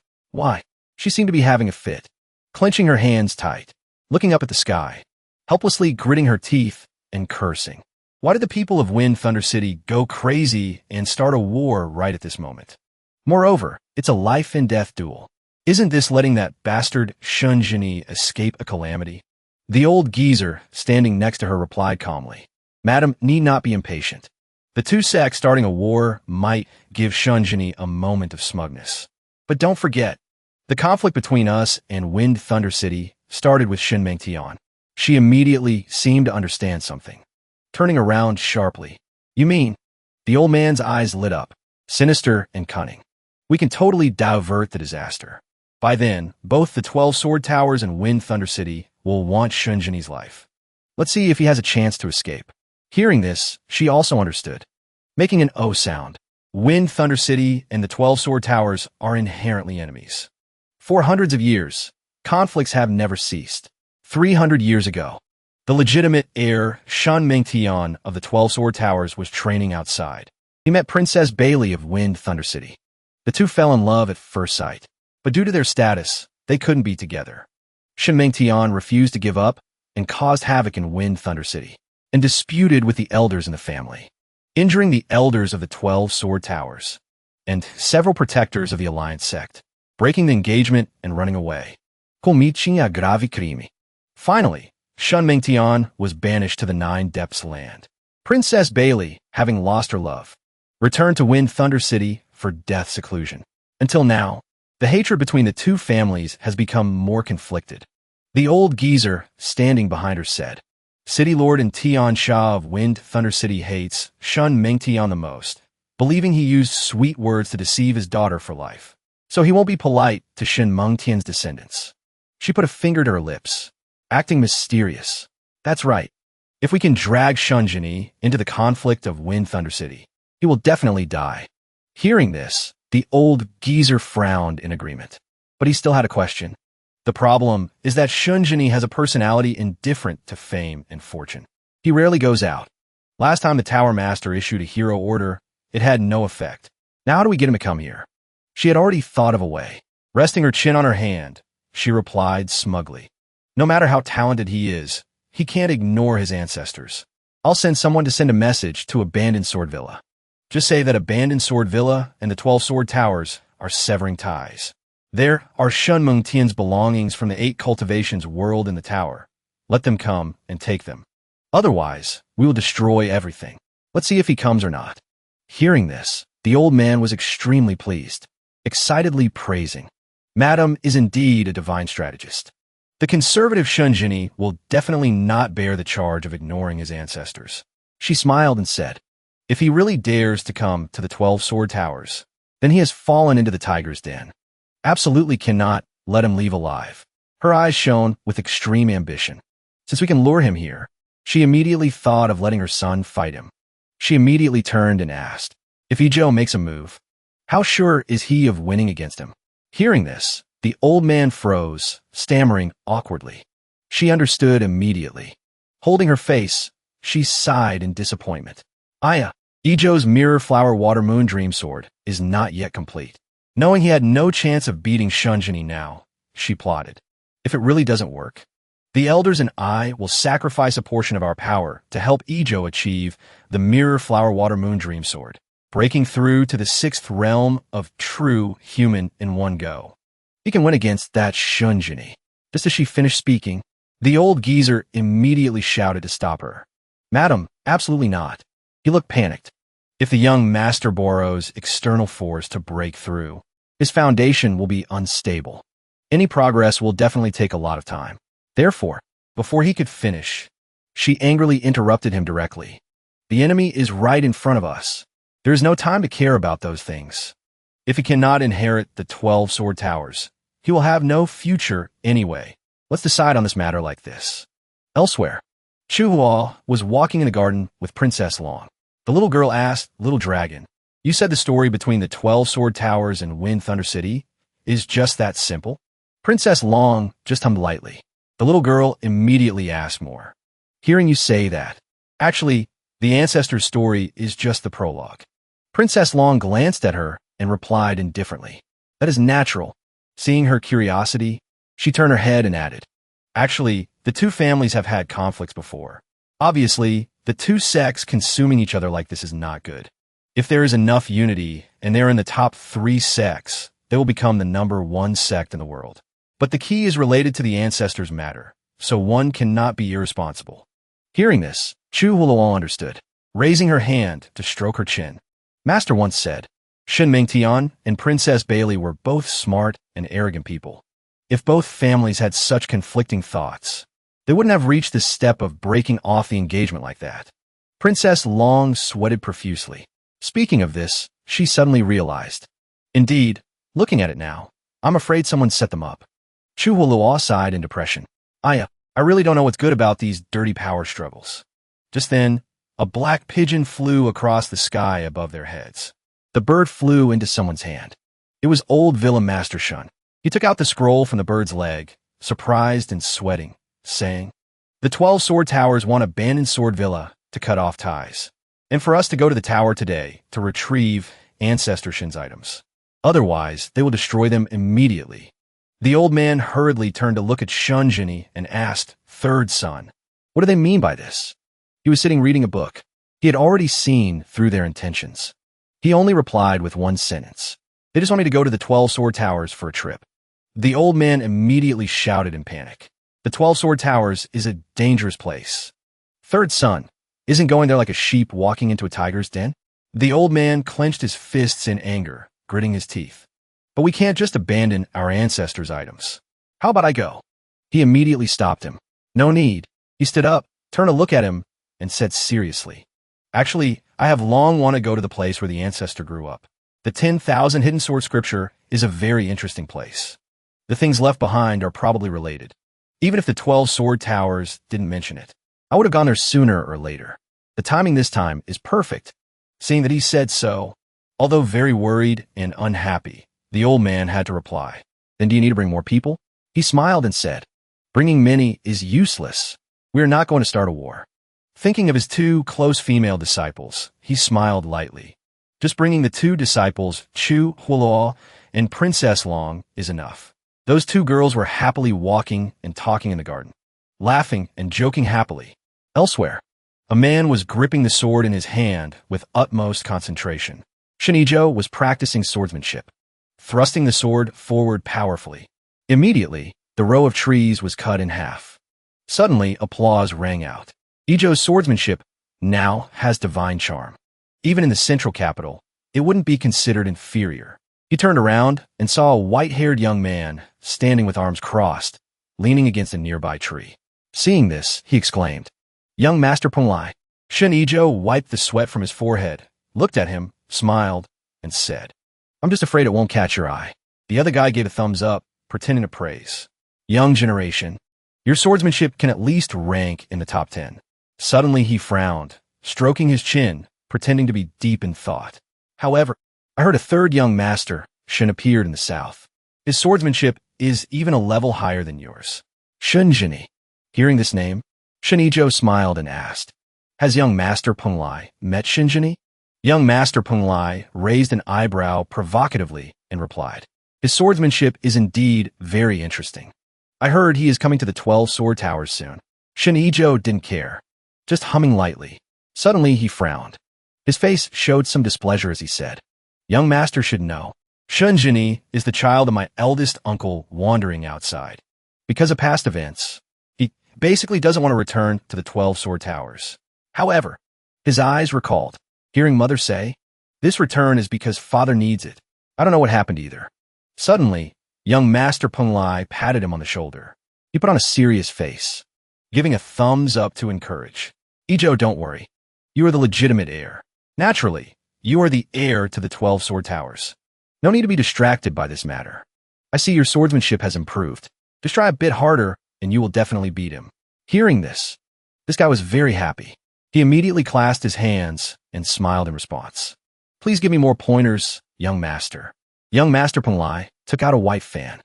She seemed to be having a fit, clenching her hands tight, looking up at the sky, helplessly gritting her teeth and cursing. Why did the people of Wind Thunder City go crazy and start a war right at this moment? Moreover, it's a life and death duel. Isn't this letting that bastard Shunjini escape a calamity? The old geezer, standing next to her, replied calmly, "Madam, need not be impatient. The two sects starting a war might give Shunjini a moment of smugness. But don't forget, the conflict between us and Wind Thunder City started with Shinmengtian." She immediately seemed to understand something, turning around sharply. "You mean?" The old man's eyes lit up, sinister and cunning. "We can totally divert the disaster. By then, both the 12 sword towers and Wind Thunder City will want Shunjini's life. Let's see if he has a chance to escape." Hearing this, she also understood. Making an O sound, Wind Thunder City and the 12 sword towers are inherently enemies. For hundreds of years, conflicts have never ceased. 300 years ago, the legitimate heir, Shan Mengtian of the 12 sword towers, was training outside. He met Princess Bailey of Wind Thunder City. The two fell in love at first sight, but due to their status, they couldn't be together. Shan Mengtian refused to give up and caused havoc in Wind Thunder City, and disputed with the elders in the family, injuring the elders of the 12 sword towers and several protectors of the Alliance sect, breaking the engagement and running away. Comici a gravi crimi. Finally, Shun Mingtian was banished to the Nine Depths land. Princess Bailey, having lost her love, returned to Wind Thunder City for death seclusion. Until now, the hatred between the two families has become more conflicted. The old geezer, standing behind her, said, City Lord and Tian Sha of Wind Thunder City hates Shun Mingtian the most, believing he used sweet words to deceive his daughter for life. So he won't be polite to Shin Mengtian's descendants. She put a finger to her lips, acting mysterious. That's right. If we can drag Shunjini into the conflict of Wind Thunder City, he will definitely die. Hearing this, the old geezer frowned in agreement. But he still had a question. The problem is that Shunjini has a personality indifferent to fame and fortune. He rarely goes out. Last time the Tower Master issued a hero order, it had no effect. Now how do we get him to come here? She had already thought of a way. Resting her chin on her hand, she replied smugly. No matter how talented he is, he can't ignore his ancestors. I'll send someone to send a message to Abandoned Sword Villa. Just say that Abandoned Sword Villa and the 12 Sword Towers are severing ties. There are Shun Mengtian's belongings from the 8 cultivations whirled in the tower. Let them come and take them. Otherwise, we will destroy everything. Let's see if he comes or not. Hearing this, the old man was extremely pleased, excitedly praising. Madam is indeed a divine strategist. The conservative Shunjini will definitely not bear the charge of ignoring his ancestors. She smiled and said, If he really dares to come to the 12 Sword Towers, then he has fallen into the tiger's den. Absolutely cannot let him leave alive. Her eyes shone with extreme ambition. Since we can lure him here, she immediately thought of letting her son fight him. She immediately turned and asked, If Ijo makes a move, how sure is he of winning against him? Hearing this, the old man froze, stammering awkwardly. She understood immediately. Holding her face, she sighed in disappointment. Ijo's Mirror Flower Water Moon Dream Sword is not yet complete. Knowing he had no chance of beating Shunjini now, she plotted. If it really doesn't work, the elders and I will sacrifice a portion of our power to help Ijo achieve the Mirror Flower Water Moon Dream Sword, breaking through to the 6th realm of true human in one go. He can win against that Shunjini. Just as she finished speaking, the old geezer immediately shouted to stop her. Madam, absolutely not. He looked panicked. If the young master borrows external force to break through, his foundation will be unstable. Any progress will definitely take a lot of time. Therefore, before he could finish, she angrily interrupted him directly. The enemy is right in front of us. There is no time to care about those things. If he cannot inherit the 12 Sword Towers, he will have no future anyway. Let's decide on this matter like this. Elsewhere, Chuhua was walking in the garden with Princess Long. The little girl asked, Little Dragon, you said the story between the 12 Sword Towers and Wind Thunder City is just that simple? Princess Long just hummed lightly. The little girl immediately asked more. Hearing you say that, actually, the ancestor's story is just the prologue. Princess Long glanced at her and replied indifferently. That is natural. Seeing her curiosity, she turned her head and added, Actually, the two families have had conflicts before. Obviously, the two sects consuming each other like this is not good. If there is enough unity and they're in the top 3 sects, they will become the #1 sect in the world. But the key is related to the ancestors' matter, so one cannot be irresponsible. Hearing this, Chu Huluo understood, raising her hand to stroke her chin. Master once said, Shin Mingtian and Princess Bailey were both smart and arrogant people. If both families had such conflicting thoughts, they wouldn't have reached the step of breaking off the engagement like that. Princess Long sweated profusely. Speaking of this, she suddenly realized. Indeed, looking at it now, I'm afraid someone set them up. Chu Huluo sighed in depression. I really don't know what's good about these dirty power struggles. Just then, a black pigeon flew across the sky above their heads. The bird flew into someone's hand. It was old Villa Master Shun. He took out the scroll from the bird's leg, surprised and sweating, saying, The 12 Sword Towers want Abandoned Sword Villa to cut off ties, and for us to go to the tower today to retrieve Ancestor Shin's items. Otherwise, they will destroy them immediately. The old man hurriedly turned to look at Shunjini and asked, Third son, what do they mean by this? He was sitting reading a book. He had already seen through their intentions. He only replied with one sentence. They just want me to go to the 12 Sword Towers for a trip. The old man immediately shouted in panic. The 12 Sword Towers is a dangerous place. Third son isn't going there like a sheep walking into a tiger's den. The old man clenched his fists in anger, gritting his teeth. But we can't just abandon our ancestors' items. How about I go? He immediately stopped him. No need. He stood up, turned to look at him, and said seriously, Actually, I have long wanted to go to the place where the ancestor grew up. The 10,000 Hidden Sword Scripture is a very interesting place. The things left behind are probably related. Even if the 12 Sword Towers didn't mention it, I would have gone there sooner or later. The timing this time is perfect. Seeing that he said so, although very worried and unhappy, the old man had to reply, Then do you need to bring more people? He smiled and said, Bringing many is useless. We are not going to start a war. Thinking of his two close female disciples, he smiled lightly. Just bringing the two disciples, Chu Huoluo and Princess Long, is enough. Those two girls were happily walking and talking in the garden, laughing and joking happily. Elsewhere, a man was gripping the sword in his hand with utmost concentration. Shinijo was practicing swordsmanship, thrusting the sword forward powerfully. Immediately, the row of trees was cut in half. Suddenly, applause rang out. Ijo's swordsmanship now has divine charm. Even in the central capital, it wouldn't be considered inferior. He turned around and saw a white-haired young man standing with arms crossed, leaning against a nearby tree. Seeing this, he exclaimed, Young Master Penglai. Shin Ijo wiped the sweat from his forehead, looked at him, smiled, and said, I'm just afraid it won't catch your eye. The other guy gave a thumbs up, pretending to praise. Young generation, your swordsmanship can at least rank in the top 10. Suddenly he frowned, stroking his chin, pretending to be deep in thought. However, I heard a third young master, Shin, appeared in the south. His swordsmanship is even a level higher than yours. Shunjini. Hearing this name, Shinijo smiled and asked, Has young Master Penglai met Shinjini? Young Master Penglai raised an eyebrow provocatively and replied, His swordsmanship is indeed very interesting. I heard he is coming to the 12 Sword Towers soon. Shinijo didn't care, just humming lightly. Suddenly he frowned. His face showed some displeasure as he said, Young Master should know. Shunjini is the child of my eldest uncle wandering outside. Because of past events, he basically doesn't want to return to the 12 Sword Towers. However, his eyes recalled, hearing Mother say, This return is because Father needs it. I don't know what happened either. Suddenly, young Master Penglai patted him on the shoulder. He put on a serious face, giving a thumbs up to encourage. Ijo, don't worry. You are the legitimate heir. Naturally, you are the heir to the 12 Sword Towers. No need to be distracted by this matter. I see your swordsmanship has improved. Just try a bit harder, and you will definitely beat him. Hearing this guy was very happy. He immediately clasped his hands and smiled in response. Please give me more pointers, young master. Young Master Penglai took out a white fan.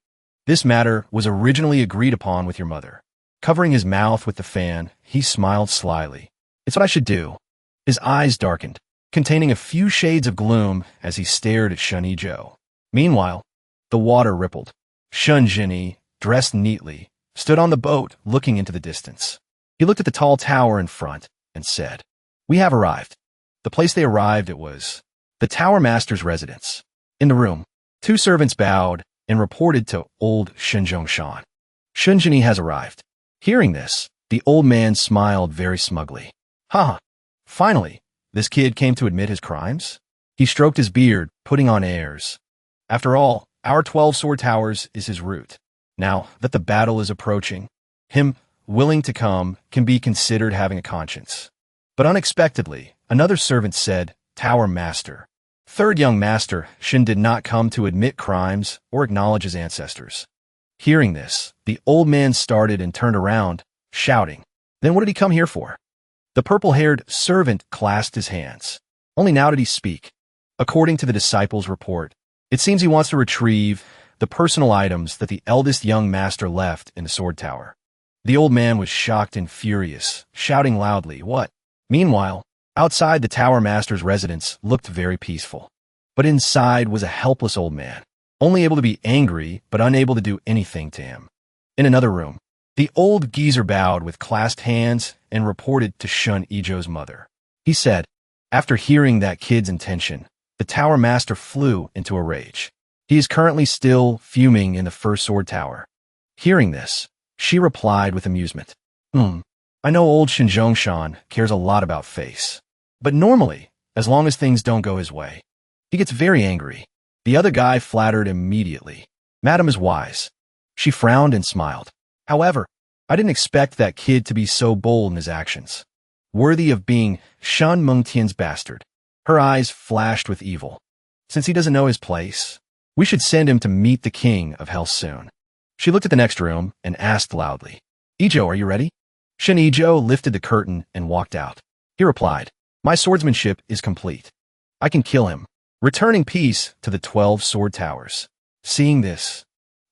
This matter was originally agreed upon with your mother. Covering his mouth with the fan, he smiled slyly. It's what I should do. His eyes darkened, containing a few shades of gloom as he stared at Shunijo. Meanwhile, the water rippled. Shunjini, dressed neatly, stood on the boat looking into the distance. He looked at the tall tower in front and said, We have arrived. The place they arrived at was the Tower Master's residence. In the room, two servants bowed and reported to old Shinjongshan. Shunjini has arrived. Hearing this, the old man smiled very smugly. Ha! Finally, this kid came to admit his crimes? He stroked his beard, putting on airs. After all, our 12 Sword Towers is his route. Now that the battle is approaching, him willing to come can be considered having a conscience. But unexpectedly, another servant said, Tower Master. Third young master, Shin did not come to admit crimes or acknowledge his ancestors. Hearing this, the old man started and turned around, shouting, Then what did he come here for? The purple-haired servant clasped his hands. Only now did he speak. According to the disciple's report, it seems he wants to retrieve the personal items that the eldest young master left in the sword tower. The old man was shocked and furious, shouting loudly, What? Meanwhile, outside the tower master's residence looked very peaceful. But inside was a helpless old man, only able to be angry but unable to do anything to him. In another room, the old geezer bowed with clasped hands and reported to Shun Ijo's mother. He said, After hearing that kid's intention, the tower master flew into a rage. He is currently still fuming in the first sword tower. Hearing this, She replied with amusement. I know old Shinjongshan cares a lot about face. But normally, as long as things don't go his way, he gets very angry. The other guy flattered immediately. Madam is wise. She frowned and smiled. However, I didn't expect that kid to be so bold in his actions. Worthy of being Shan Mengtian's bastard. Her eyes flashed with evil. Since he doesn't know his place, we should send him to meet the king of hell soon. She looked at the next room and asked loudly, Ijo, are you ready? Shin Ijo lifted the curtain and walked out. He replied, my swordsmanship is complete. I can kill him, returning peace to the 12 sword towers. Seeing this,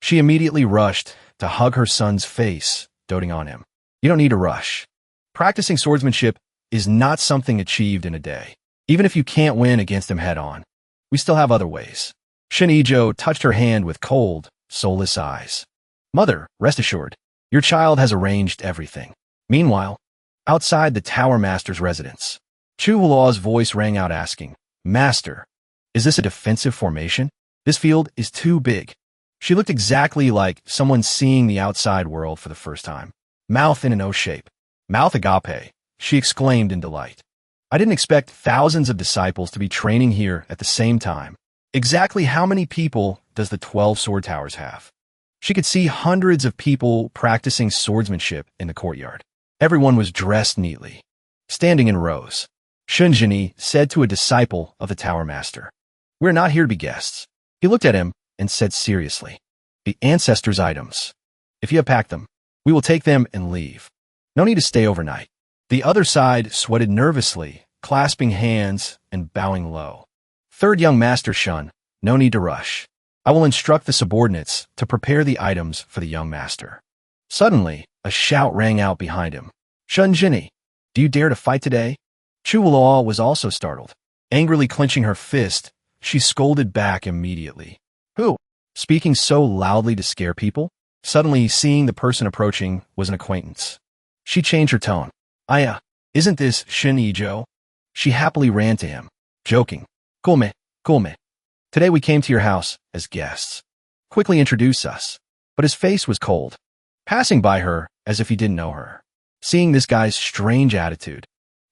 she immediately rushed to hug her son's face, doting on him. You don't need to rush. Practicing swordsmanship is not something achieved in a day. Even if you can't win against him head-on, we still have other ways. Shin Ijo touched her hand with cold, soulless eyes. Mother, rest assured, your child has arranged everything. Meanwhile, outside the Tower Master's residence, Chu Hula's voice rang out asking, Master, is this a defensive formation? This field is too big. She looked exactly like someone seeing the outside world for the first time. Mouth in an O shape. Mouth agape, she exclaimed in delight. I didn't expect thousands of disciples to be training here at the same time. Exactly how many people does the 12 sword towers have? She could see hundreds of people practicing swordsmanship in the courtyard. Everyone was dressed neatly, standing in rows. Shunjini said to a disciple of the Tower Master, We're not here to be guests. He looked at him and said seriously, The ancestors' items. If you have packed them, we will take them and leave. No need to stay overnight. The other side sweated nervously, clasping hands and bowing low. Third young master Shun, no need to rush. I will instruct the subordinates to prepare the items for the young master. Suddenly, a shout rang out behind him. Shun Jinni, do you dare to fight today? Chu Wulaw was also startled. Angrily clenching her fist, she scolded back immediately. Who? Speaking so loudly to scare people? Suddenly, seeing the person approaching was an acquaintance. She changed her tone. Aya, isn't this Shin Ijo? She happily ran to him, joking. Kulme, Kulme. Today we came to your house as guests. Quickly introduce us. But his face was cold, passing by her as if he didn't know her. Seeing this guy's strange attitude,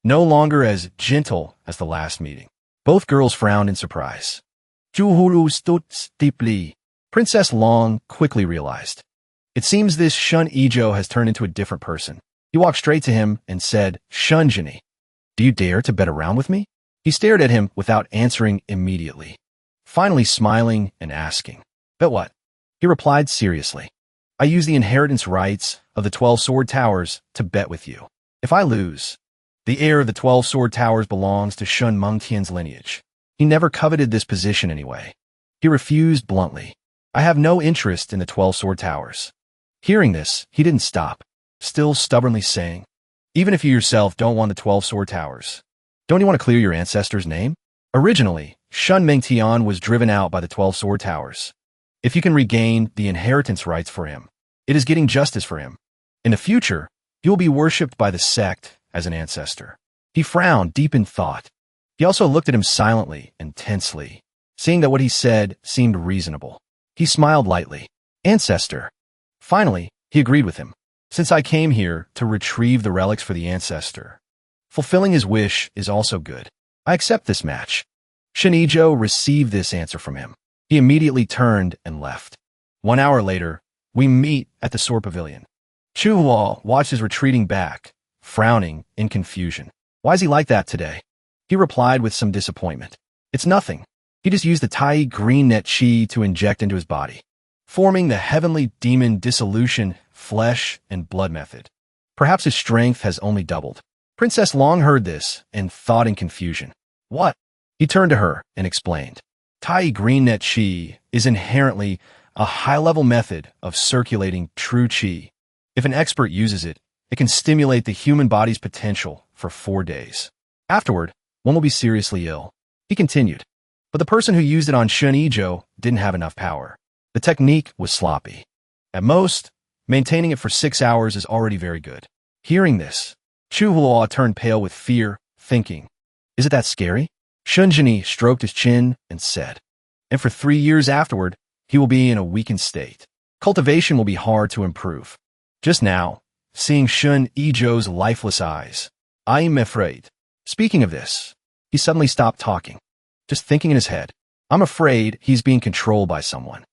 no longer as gentle as the last meeting, both girls frowned in surprise. Juhuru stood steeply. Princess Long quickly realized. It seems this Shun Ijo has turned into a different person. He walked straight to him and said, Shunjini, do you dare to bet around with me? He stared at him without answering immediately, finally smiling and asking, Bet what? He replied seriously, I use the inheritance rights of the 12 sword towers to bet with you. If I lose, the heir of the 12 sword towers belongs to Shun Mengtian's lineage. He never coveted this position anyway. He refused bluntly. I have no interest in the 12 sword towers. Hearing this, he didn't stop, still stubbornly saying, Even if you yourself don't want the 12 sword towers, don't you want to clear your ancestor's name? Originally, Shun Mengtian was driven out by the 12 sword towers. If you can regain the inheritance rights for him, it is getting justice for him. In the future, he will be worshipped by the sect as an ancestor. He frowned deep in thought. He also looked at him silently and tensely, seeing that what he said seemed reasonable. He smiled lightly. Ancestor. Finally, he agreed with him. Since I came here to retrieve the relics for the ancestor, fulfilling his wish is also good. I accept this match. Shinijo received this answer from him. He immediately turned and left. 1 hour later, we meet at the Sword Pavilion. Chu Huo watches retreating back, frowning in confusion. Why is he like that today? He replied with some disappointment. It's nothing. He just used the Tai green net chi to inject into his body, forming the heavenly demon dissolution, flesh, and blood method. Perhaps his strength has only doubled. Princess Long heard this and thought in confusion. What? He turned to her and explained. Tai green net chi is inherently a high-level method of circulating true chi. If an expert uses it, it can stimulate the human body's potential for 4 days. Afterward, one will be seriously ill. He continued. But the person who used it on Shun Ijo didn't have enough power. The technique was sloppy. At most, maintaining it for 6 hours is already very good. Hearing this, Chu Huo turned pale with fear, thinking, is it that scary? Shunjini stroked his chin and said, and for 3 years afterward, he will be in a weakened state. Cultivation will be hard to improve. Just now, seeing Shun Ijo's lifeless eyes. I am afraid. Speaking of this, he suddenly stopped talking, just thinking in his head. I'm afraid he's being controlled by someone.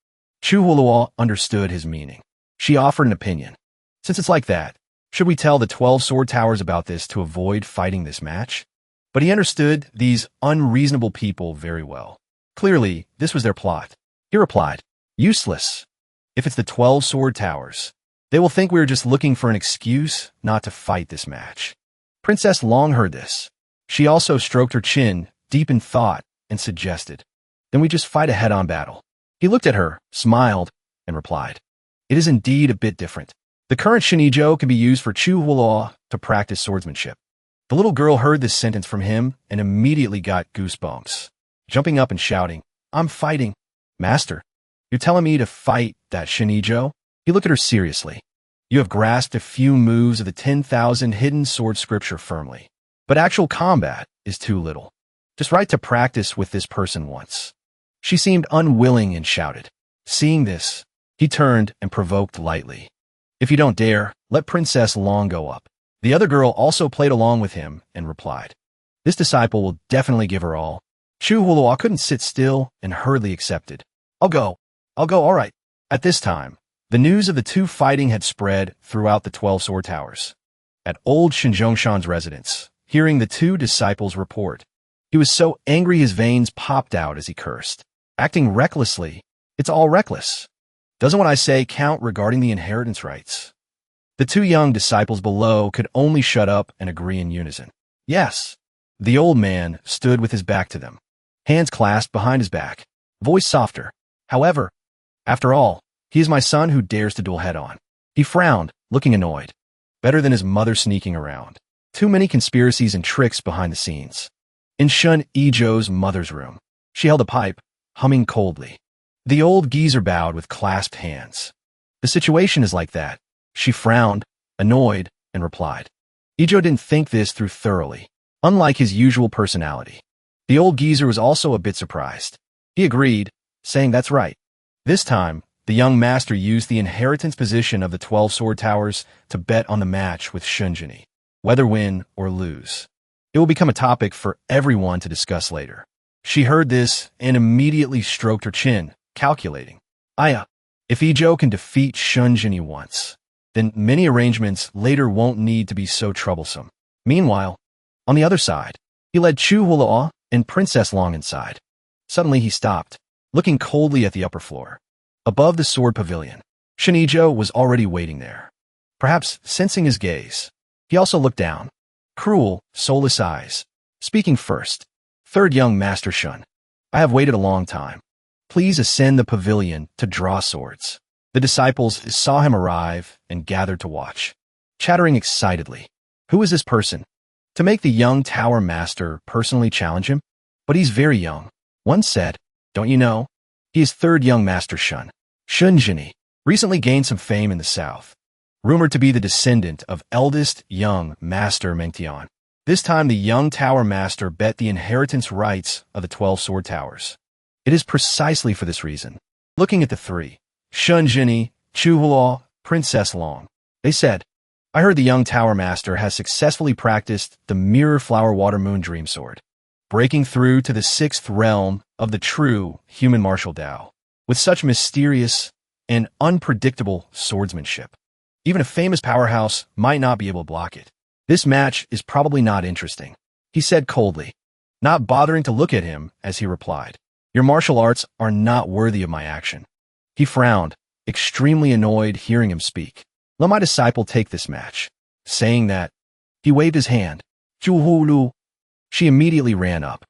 Chu Huoluo understood his meaning. She offered an opinion. Since it's like that, should we tell the 12 sword towers about this to avoid fighting this match? But he understood these unreasonable people very well. Clearly, this was their plot. He replied, useless. If it's the 12 sword towers, they will think we are just looking for an excuse not to fight this match. Princess Long heard this. She also stroked her chin, deep in thought, and suggested, then we just fight a head-on battle. He looked at her, smiled, and replied, it is indeed a bit different. The current Shinijo can be used for Chu Huoluo to practice swordsmanship. The little girl heard this sentence from him and immediately got goosebumps, jumping up and shouting, I'm fighting. Master, you're telling me to fight that Shinijo? He looked at her seriously. You have grasped a few moves of the 10,000 hidden sword scripture firmly, but actual combat is too little. Just right to practice with this person once. She seemed unwilling and shouted. Seeing this, he turned and provoked lightly. If you don't dare, let Princess Long go up. The other girl also played along with him and replied, this disciple will definitely give her all. Chu Huoluo couldn't sit still and hurriedly accepted. I'll go, all right. At this time, the news of the two fighting had spread throughout the 12 sword towers. At old Shinjongshan's residence, hearing the two disciples report, he was so angry his veins popped out as he cursed. Acting recklessly, it's all reckless. Doesn't what I say count regarding the inheritance rights? The two young disciples below could only shut up and agree in unison. Yes. The old man stood with his back to them, hands clasped behind his back, voice softer. However, after all, he is my son who dares to duel head-on. He frowned, looking annoyed. Better than his mother sneaking around. Too many conspiracies and tricks behind the scenes. In Shun Ijo's mother's room, she held a pipe, humming coldly. The old geezer bowed with clasped hands. The situation is like that. She frowned, annoyed, and replied. Ijo didn't think this through thoroughly, unlike his usual personality. The old geezer was also a bit surprised. He agreed, saying that's right. This time, the young master used the inheritance position of the 12 sword towers to bet on the match with Shunjini, whether win or lose. It will become a topic for everyone to discuss later. She heard this and immediately stroked her chin, calculating. If Ijo can defeat Shunjini once, then many arrangements later won't need to be so troublesome. Meanwhile, on the other side, he led Chu Huoluo and Princess Long inside. Suddenly he stopped, looking coldly at the upper floor. Above the sword pavilion, Shinijo was already waiting there. Perhaps sensing his gaze, he also looked down. Cruel, soulless eyes. Speaking first. Third young Master Shun. I have waited a long time. Please ascend the pavilion to draw swords. The disciples saw him arrive and gathered to watch, chattering excitedly. Who is this person? To make the young tower master personally challenge him? But he's very young. One said, don't you know? He is third young Master Shun. Shunjini recently gained some fame in the south, rumored to be the descendant of eldest young Master Mengtian. This time the young tower master bet the inheritance rights of the 12 sword towers. It is precisely for this reason. Looking at the three, Shunjini, Chu Huoluo, Princess Long, they said, I heard the young tower master has successfully practiced the Mirror Flower Water Moon Dream Sword, breaking through to the 6th realm of the true human martial Tao, with such mysterious and unpredictable swordsmanship. Even a famous powerhouse might not be able to block it. This match is probably not interesting, he said coldly, not bothering to look at him as he replied. Your martial arts are not worthy of my action. He frowned, extremely annoyed hearing him speak. Let my disciple take this match. Saying that, he waved his hand. Juhulu. She immediately ran up.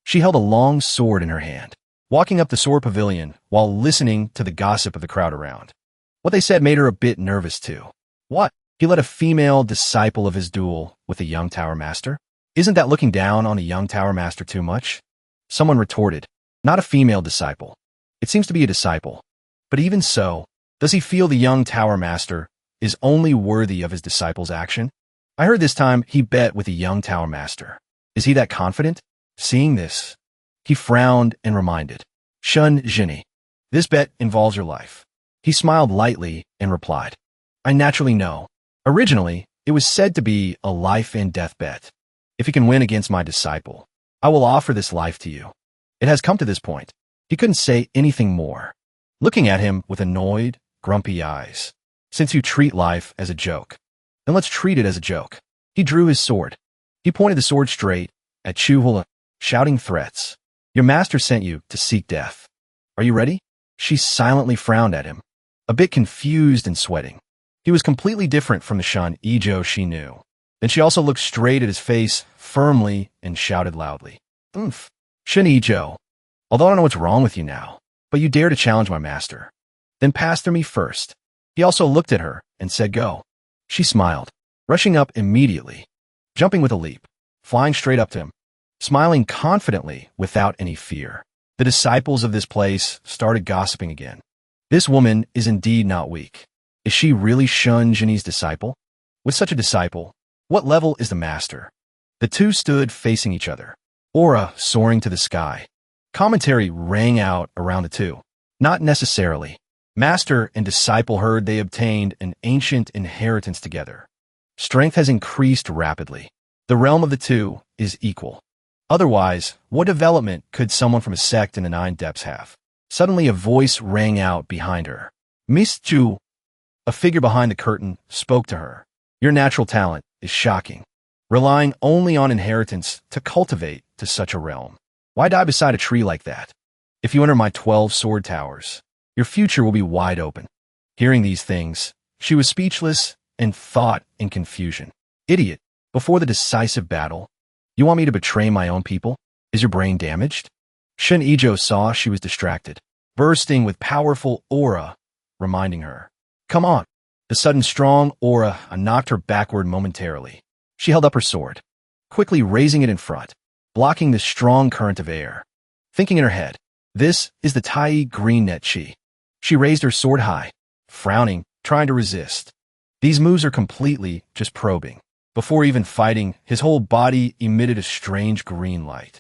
She held a long sword in her hand, walking up the sword pavilion while listening to the gossip of the crowd around. What they said made her a bit nervous too. What? He led a female disciple of his duel with a young tower master? Isn't that looking down on a young tower master too much? Someone retorted, not a female disciple. It seems to be a disciple. But even so, does he feel the young tower master is only worthy of his disciple's action? I heard this time he bet with a young tower master. Is he that confident? Seeing this, he frowned and reminded, Shun Jini, this bet involves your life. He smiled lightly and replied, I naturally know. Originally, it was said to be a life and death bet. If you can win against my disciple, I will offer this life to you. It has come to this point. He couldn't say anything more. Looking at him with annoyed, grumpy eyes. Since you treat life as a joke, then let's treat it as a joke. He drew his sword. He pointed the sword straight at Chuhula, shouting threats. Your master sent you to seek death. Are you ready? She silently frowned at him, a bit confused and sweating. He was completely different from the Shun Ijo she knew. Then she also looked straight at his face firmly and shouted loudly. Oomph. Shun Ijo, although I don't know what's wrong with you now, but you dare to challenge my master. Then pass through me first. He also looked at her and said go. She smiled, rushing up immediately, jumping with a leap, flying straight up to him, smiling confidently without any fear. The disciples of this place started gossiping again. This woman is indeed not weak. Is she really Shun Jinni's disciple? With such a disciple, what level is the master? The two stood facing each other, aura soaring to the sky. Commentary rang out around the two. Not necessarily. Master and disciple heard they obtained an ancient inheritance together. Strength has increased rapidly. The realm of the two is equal. Otherwise, what development could someone from a sect in the Nine Depths have? Suddenly a voice rang out behind her. Miss Ju, a figure behind the curtain, spoke to her. Your natural talent is shocking. Relying only on inheritance to cultivate to such a realm. Why die beside a tree like that? If you enter my 12 sword towers, your future will be wide open. Hearing these things, she was speechless and thought in confusion. Idiot, before the decisive battle, you want me to betray my own people? Is your brain damaged? Shun Ijo saw she was distracted, bursting with powerful aura, reminding her. Come on. The sudden strong aura knocked her backward momentarily. She held up her sword, quickly raising it in front, blocking the strong current of air. Thinking in her head, this is the Tai green net chi. She raised her sword high, frowning, trying to resist. These moves are completely just probing. Before even fighting, his whole body emitted a strange green light.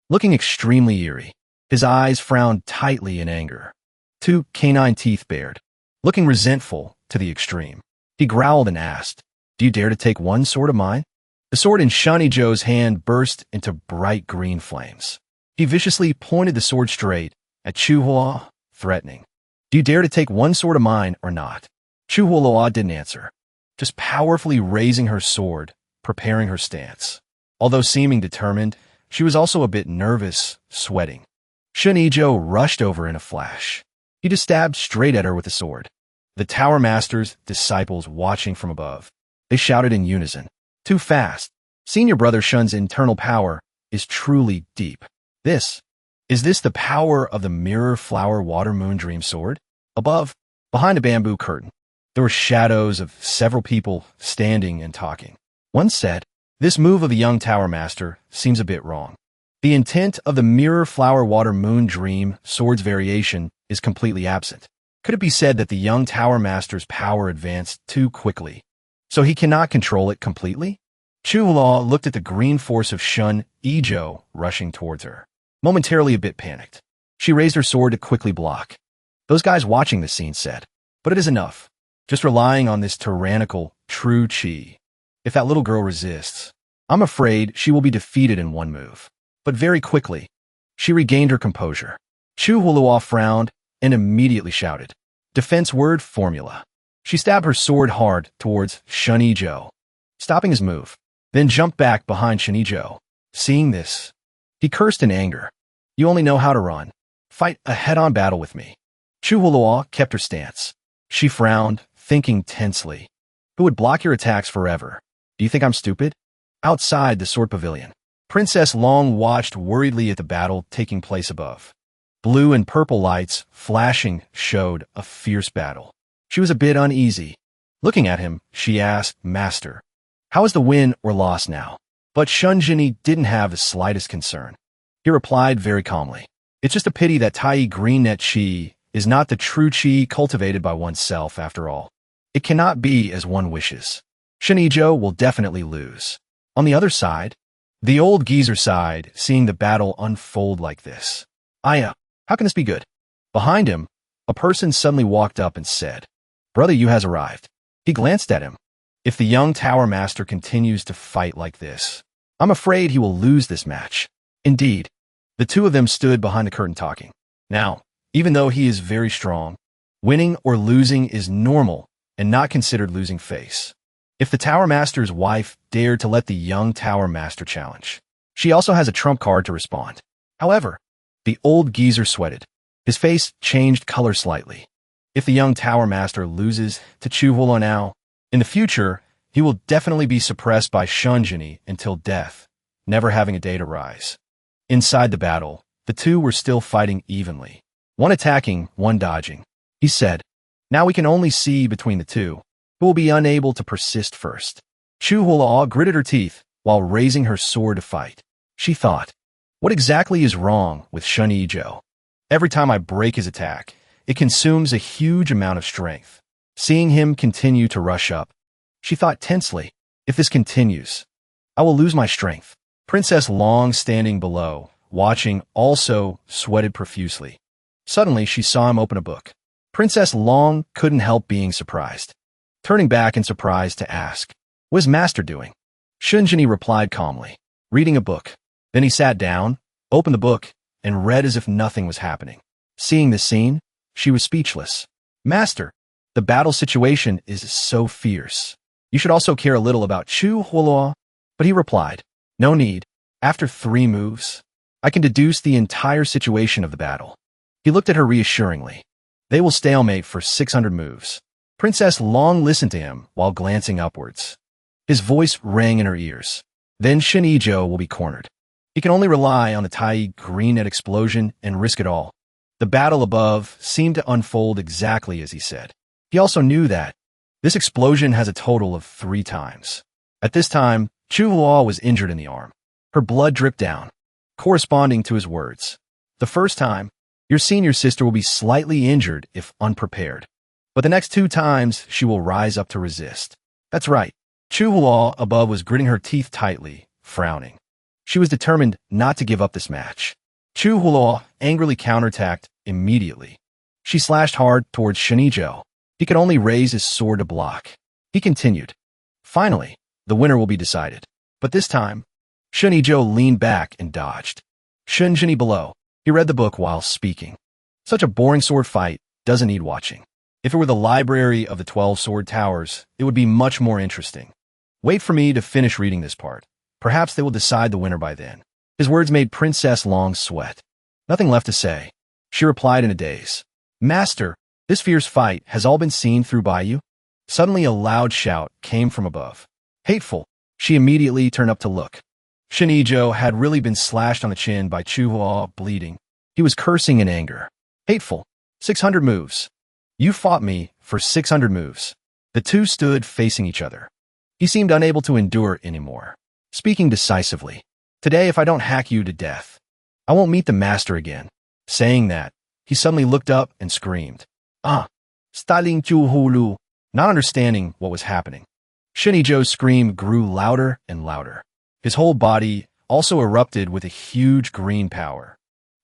Looking extremely eerie, his eyes frowned tightly in anger. Two canine teeth bared, looking resentful to the extreme. He growled and asked, do you dare to take one sword of mine? The sword in Shun Ijo's hand burst into bright green flames. He viciously pointed the sword straight at Chuhua, threatening. Do you dare to take one sword of mine or not? Chuhua didn't answer, just powerfully raising her sword, preparing her stance. Although seeming determined, she was also a bit nervous, sweating. Shun Ijo rushed over in a flash. He just stabbed straight at her with the sword. The Tower Master's disciples watching from above. They shouted in unison. Too fast. Senior Brother Shun's internal power is truly deep. Is this the power of the Mirror Flower Water Moon Dream Sword? Above, behind a bamboo curtain, there were shadows of several people standing and talking. One said, this move of the young Tower Master seems a bit wrong. The intent of the Mirror Flower Water Moon Dream Sword's variation is completely absent. Could it be said that the young Tower Master's power advanced too quickly, so he cannot control it completely? Chuhua looked at the green force of Shun Ijo rushing towards her, momentarily a bit panicked. She raised her sword to quickly block. Those guys watching the scene said, but it is enough, just relying on this tyrannical, true chi. If that little girl resists, I'm afraid she will be defeated in one move. But very quickly, she regained her composure. Chuhua frowned and immediately shouted, defense word formula. She stabbed her sword hard towards Shun Ijo, stopping his move, then jumped back behind Shun Ijo. Seeing this, he cursed in anger. You only know how to run. Fight a head-on battle with me. Chuhua kept her stance. She frowned, thinking tensely. Who would block your attacks forever? Do you think I'm stupid? Outside the sword pavilion, Princess Long watched worriedly at the battle taking place above. Blue and purple lights flashing showed a fierce battle. She was a bit uneasy. Looking at him, she asked, Master, how is the win or loss now? But Shun Jinni didn't have the slightest concern. He replied very calmly, it's just a pity that Tai Green Net Chi is not the true chi cultivated by oneself after all. It cannot be as one wishes. Shun Ijo will definitely lose. On the other side, the old geezer sighed, seeing the battle unfold like this. Aya, how can this be good? Behind him, a person suddenly walked up and said, Brother Yu has arrived. He glanced at him. If the young tower master continues to fight like this, I'm afraid he will lose this match. Indeed, the two of them stood behind the curtain talking. Now, even though he is very strong, winning or losing is normal and not considered losing face. If the tower master's wife dared to let the young tower master challenge, she also has a trump card to respond. However, the old geezer sweated. His face changed color slightly. If the young tower master loses to Chuhulo now, in the future, he will definitely be suppressed by Shunjini until death, never having a day to rise. Inside the battle, the two were still fighting evenly. One attacking, one dodging. He said, "Now we can only see between the two, who will be unable to persist first." Chuhulo gritted her teeth while raising her sword to fight. She thought, what exactly is wrong with Shunijo? Every time I break his attack, it consumes a huge amount of strength. Seeing him continue to rush up, she thought tensely, if this continues, I will lose my strength. Princess Long, standing below, watching, also sweated profusely. Suddenly, she saw him open a book. Princess Long couldn't help being surprised. Turning back in surprise to ask, "What is Master doing?" Shunjini replied calmly, "Reading a book." Then he sat down, opened the book, and read as if nothing was happening. Seeing this scene, she was speechless. "Master, the battle situation is so fierce. You should also care a little about Chu Huoluo." But he replied, "No need. After 3 moves, I can deduce the entire situation of the battle." He looked at her reassuringly. "They will stalemate for 600 moves." Princess Long listened to him while glancing upwards. His voice rang in her ears. Then Shunijo will be cornered. He can only rely on the Tai green net explosion and risk it all. The battle above seemed to unfold exactly as he said. He also knew that this explosion has a total of 3 times. At this time, Chu Huo was injured in the arm. Her blood dripped down, corresponding to his words. The first time, your senior sister will be slightly injured if unprepared. But the next 2 times, she will rise up to resist. That's right. Chu Huo above was gritting her teeth tightly, frowning. She was determined not to give up this match. Chu Huo angrily counterattacked immediately. She slashed hard towards Shunijo. He could only raise his sword to block. He continued. Finally, the winner will be decided. But this time, Shunijo leaned back and dodged. Shunjini below. He read the book while speaking. Such a boring sword fight doesn't need watching. If it were the library of the 12 sword towers, it would be much more interesting. Wait for me to finish reading this part. Perhaps they will decide the winner by then. His words made Princess Long sweat. Nothing left to say. She replied in a daze. Master, this fierce fight has all been seen through by you? Suddenly a loud shout came from above. Hateful. She immediately turned up to look. Shunijo had really been slashed on the chin by Chuhuo, bleeding. He was cursing in anger. Hateful. 600 moves. You fought me for 600 moves. The two stood facing each other. He seemed unable to endure anymore. Speaking decisively. Today, if I don't hack you to death, I won't meet the master again. Saying that, he suddenly looked up and screamed. Staling Chuhulu, not understanding what was happening. Shunijo's scream grew louder and louder. His whole body also erupted with a huge green power.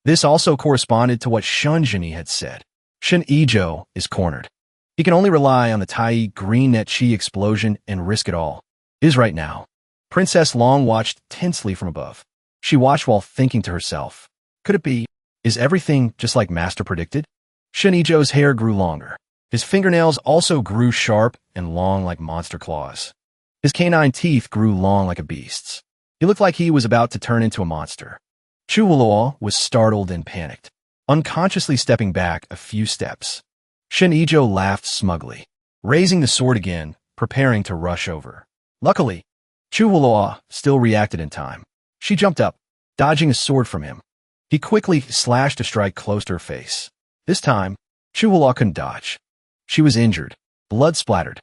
This also corresponded to what Shunjini had said. Shunijo is cornered. He can only rely on the Tai green net chi explosion and risk it all. Is right now. Princess Long watched tensely from above. She watched while thinking to herself, could it be? Is everything just like Master predicted? Shunijo's hair grew longer. His fingernails also grew sharp and long like monster claws. His canine teeth grew long like a beast's. He looked like he was about to turn into a monster. Chuhuo was startled and panicked, unconsciously stepping back a few steps. Shunijo laughed smugly, raising the sword again, preparing to rush over. Luckily, Chuhuo still reacted in time. She jumped up, dodging a sword from him. He quickly slashed a strike close to her face. This time, Chuhuo couldn't dodge. She was injured, blood splattered.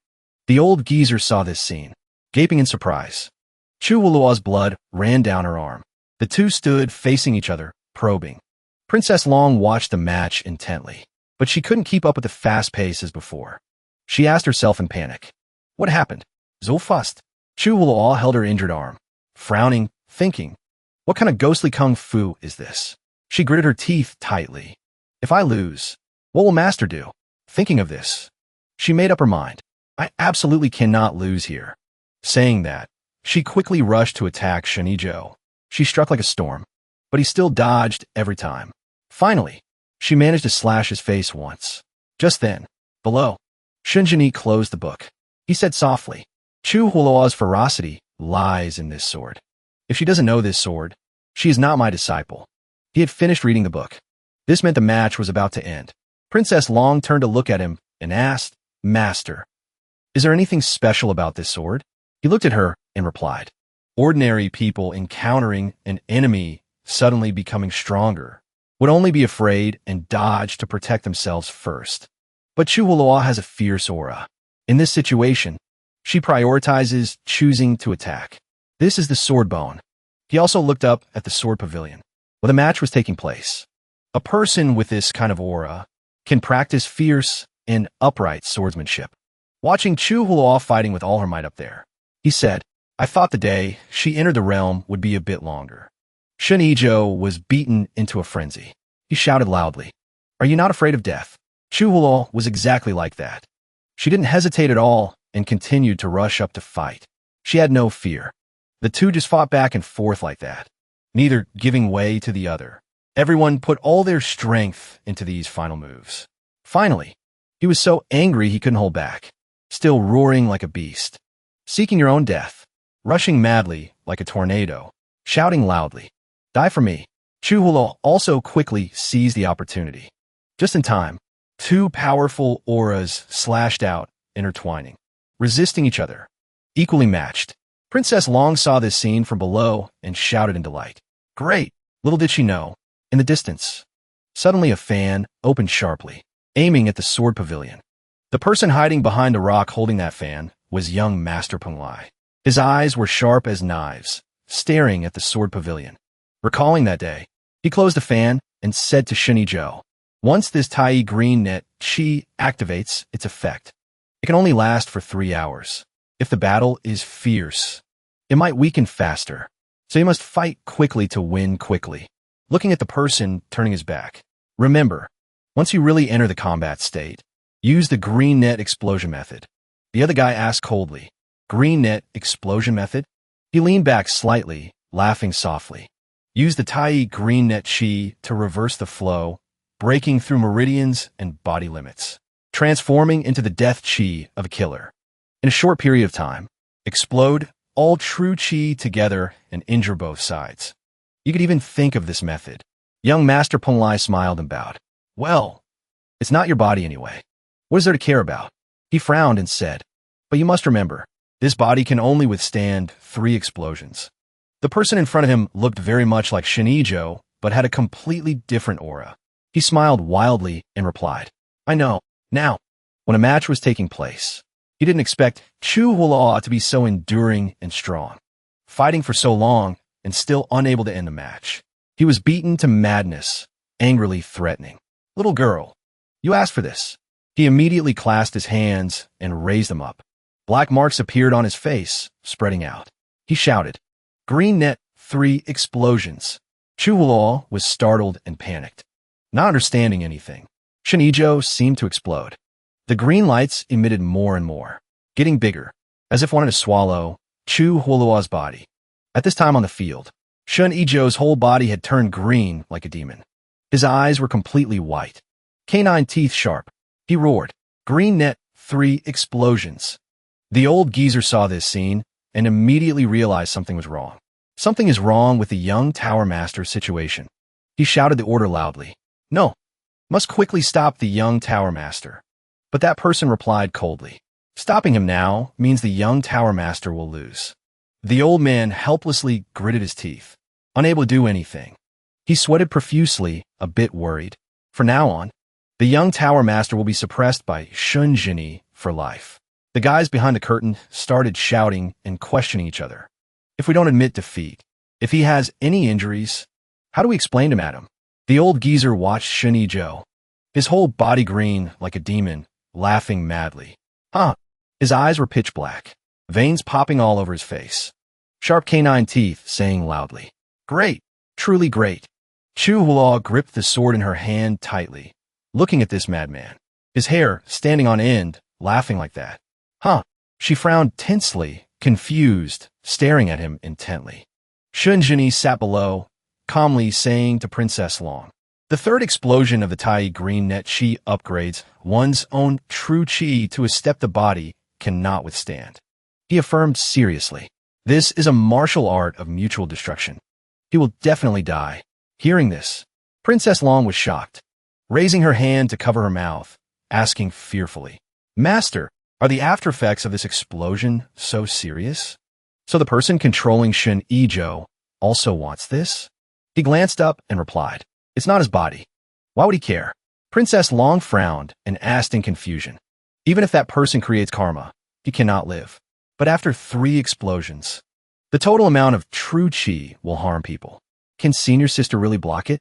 The old geezer saw this scene, gaping in surprise. Chuhuo's blood ran down her arm. The two stood facing each other, probing. Princess Long watched the match intently, but she couldn't keep up with the fast pace as before. She asked herself in panic, what happened? So fast. Chuhuo held her injured arm, frowning, thinking, what kind of ghostly kung fu is this? She gritted her teeth tightly. If I lose, what will Master do? Thinking of this, she made up her mind. I absolutely cannot lose here. Saying that, she quickly rushed to attack Shinijo. She struck like a storm, but he still dodged every time. Finally, she managed to slash his face once. Just then, below, Shunjini closed the book. He said softly, Chu Huoloa's ferocity lies in this sword. If she doesn't know this sword, she is not my disciple. He had finished reading the book. This meant the match was about to end. Princess Long turned to look at him and asked, Master, is there anything special about this sword? He looked at her and replied, ordinary people encountering an enemy suddenly becoming stronger would only be afraid and dodge to protect themselves first. But Chu Huoloa has a fierce aura. In this situation, she prioritizes choosing to attack. This is the sword bone. He also looked up at the sword pavilion, where the match was taking place. A person with this kind of aura can practice fierce and upright swordsmanship. Watching Chu Huoloa fighting with all her might up there, he said, I thought the day she entered the realm would be a bit longer. Shinijo was beaten into a frenzy. He shouted loudly, Are you not afraid of death? Chu Huoloa was exactly like that. She didn't hesitate at all and continued to rush up to fight. She had no fear. The two just fought back and forth like that, neither giving way to the other. Everyone put all their strength into these final moves. Finally, he was so angry he couldn't hold back, still roaring like a beast, seeking your own death, rushing madly like a tornado, shouting loudly, Die for me. Chu Huoloa also quickly seized the opportunity. Just in time, two powerful auras slashed out, intertwining, resisting each other, equally matched. Princess Long saw this scene from below and shouted in delight. Great! Little did she know, in the distance, suddenly a fan opened sharply, aiming at the sword pavilion. The person hiding behind a rock holding that fan was young Master Penglai. His eyes were sharp as knives, staring at the sword pavilion. Recalling that day, he closed the fan and said to Shinijo, Once this Tai green net chi activates its effect, it can only last for 3 hours. If the battle is fierce, it might weaken faster, so you must fight quickly to win quickly. Looking at the person turning his back. Remember, once you really enter the combat state, use the green net explosion method. The other guy asked coldly, Green net explosion method? He leaned back slightly, laughing softly. Use the Tai green net chi to reverse the flow, breaking through meridians and body limits, transforming into the death chi of a killer. In a short period of time, explode all true chi together and injure both sides. You could even think of this method. Young Master Penglai smiled and bowed. Well, it's not your body anyway. What is there to care about? He frowned and said, But you must remember, this body can only withstand 3 explosions. The person in front of him looked very much like Shinijo, but had a completely different aura. He smiled wildly and replied, I know. Now, when a match was taking place, he didn't expect Chu Huoloa to be so enduring and strong, fighting for so long and still unable to end the match. He was beaten to madness, angrily threatening. Little girl, you asked for this. He immediately clasped his hands and raised them up. Black marks appeared on his face, spreading out. He shouted, Green net 3 explosions. Chu Huoloa was startled and panicked, not understanding anything. Shinijo seemed to explode. The green lights emitted more and more, getting bigger, as if wanting to swallow Chu Huoloa's body. At this time on the field, Shunijo's whole body had turned green like a demon. His eyes were completely white, canine teeth sharp. He roared, Green net 3 explosions. The old geezer saw this scene and immediately realized something was wrong. Something is wrong with the young Tower Master's situation. He shouted the order loudly. No, must quickly stop the young Tower Master. But that person replied coldly. Stopping him now means the young Tower Master will lose. The old man helplessly gritted his teeth, unable to do anything. He sweated profusely, a bit worried. From now on, the young Tower Master will be suppressed by Shunjini for life. The guys behind the curtain started shouting and questioning each other. If we don't admit defeat, if he has any injuries, how do we explain to Madam? The old geezer watched Shunijo, his whole body green like a demon, laughing madly. Huh? His eyes were pitch black, veins popping all over his face. Sharp canine teeth saying loudly, Great! Truly great! Chu Huoloa gripped the sword in her hand tightly, looking at this madman, his hair standing on end, laughing like that. Huh? She frowned tensely, confused, staring at him intently. Shunjini sat below, calmly saying to Princess Long, "The third explosion of the Tai Green Net Chi upgrades one's own true Chi to a step the body cannot withstand." He affirmed seriously, "This is a martial art of mutual destruction. He will definitely die." Hearing this, Princess Long was shocked, raising her hand to cover her mouth, asking fearfully, "Master, are the after effects of this explosion so serious? So the person controlling Shin Ijo also wants this?" He glanced up and replied, "It's not his body. Why would he care?" Princess Long frowned and asked in confusion, "Even if that person creates karma, he cannot live. But after 3 explosions, the total amount of true chi will harm people. Can senior sister really block it?"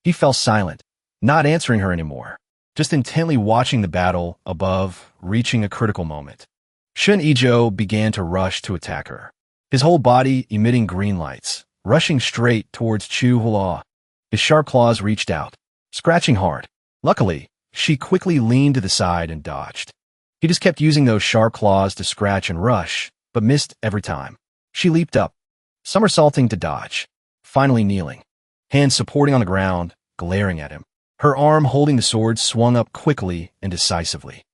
He fell silent, not answering her anymore, just intently watching the battle above, reaching a critical moment. Shun Ijo began to rush to attack her, his whole body emitting green lights, rushing straight towards Chu Hula. His sharp claws reached out, scratching hard. Luckily, she quickly leaned to the side and dodged. He just kept using those sharp claws to scratch and rush, but missed every time. She leaped up, somersaulting to dodge, finally kneeling, hands supporting on the ground, glaring at him. Her arm holding the sword swung up quickly and decisively.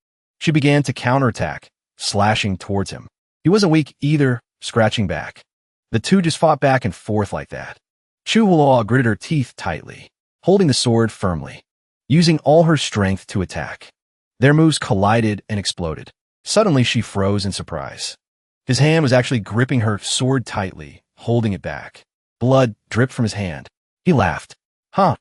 She began to counterattack, slashing towards him. He wasn't weak either, scratching back. The two just fought back and forth like that. Chu Hula gritted her teeth tightly, holding the sword firmly, using all her strength to attack. Their moves collided and exploded. Suddenly, she froze in surprise. His hand was actually gripping her sword tightly, holding it back. Blood dripped from his hand. He laughed. Huh?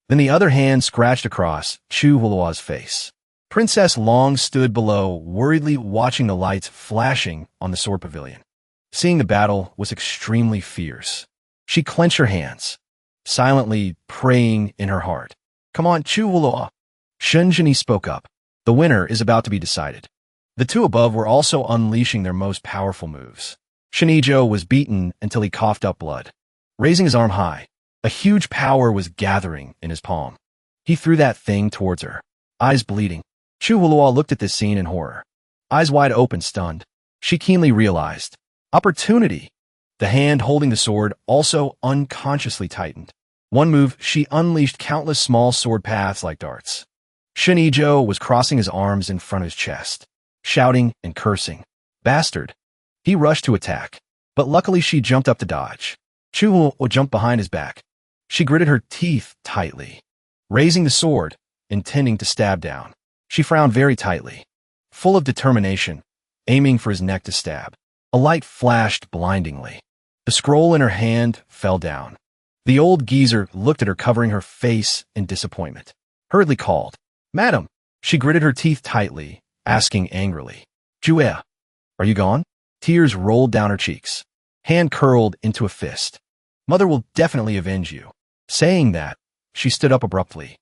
Then the other hand scratched across Chu Hula's face. Princess Long stood below, worriedly watching the lights flashing on the sword pavilion. Seeing the battle was extremely fierce. She clenched her hands, silently praying in her heart. "Come on, Chu Hula." Shunjini spoke up. "The winner is about to be decided." The two above were also unleashing their most powerful moves. Shinijo was beaten until he coughed up blood. Raising his arm high, a huge power was gathering in his palm. He threw that thing towards her, eyes bleeding. Chu Hula looked at this scene in horror, eyes wide open, stunned. She keenly realized, opportunity. The hand holding the sword also unconsciously tightened. One move, she unleashed countless small sword paths like darts. Shinijo was crossing his arms in front of his chest, shouting and cursing. "Bastard!" He rushed to attack, but luckily she jumped up to dodge. Chu Hula jumped behind his back. She gritted her teeth tightly, raising the sword, intending to stab down. She frowned very tightly, full of determination, aiming for his neck to stab. A light flashed blindingly. The scroll in her hand fell down. The old geezer looked at her, covering her face in disappointment. Hurriedly called, "Madam!" She gritted her teeth tightly, asking angrily, "Jue, are you gone?" Tears rolled down her cheeks. Hand curled into a fist. "Mother will definitely avenge you." Saying that, she stood up abruptly.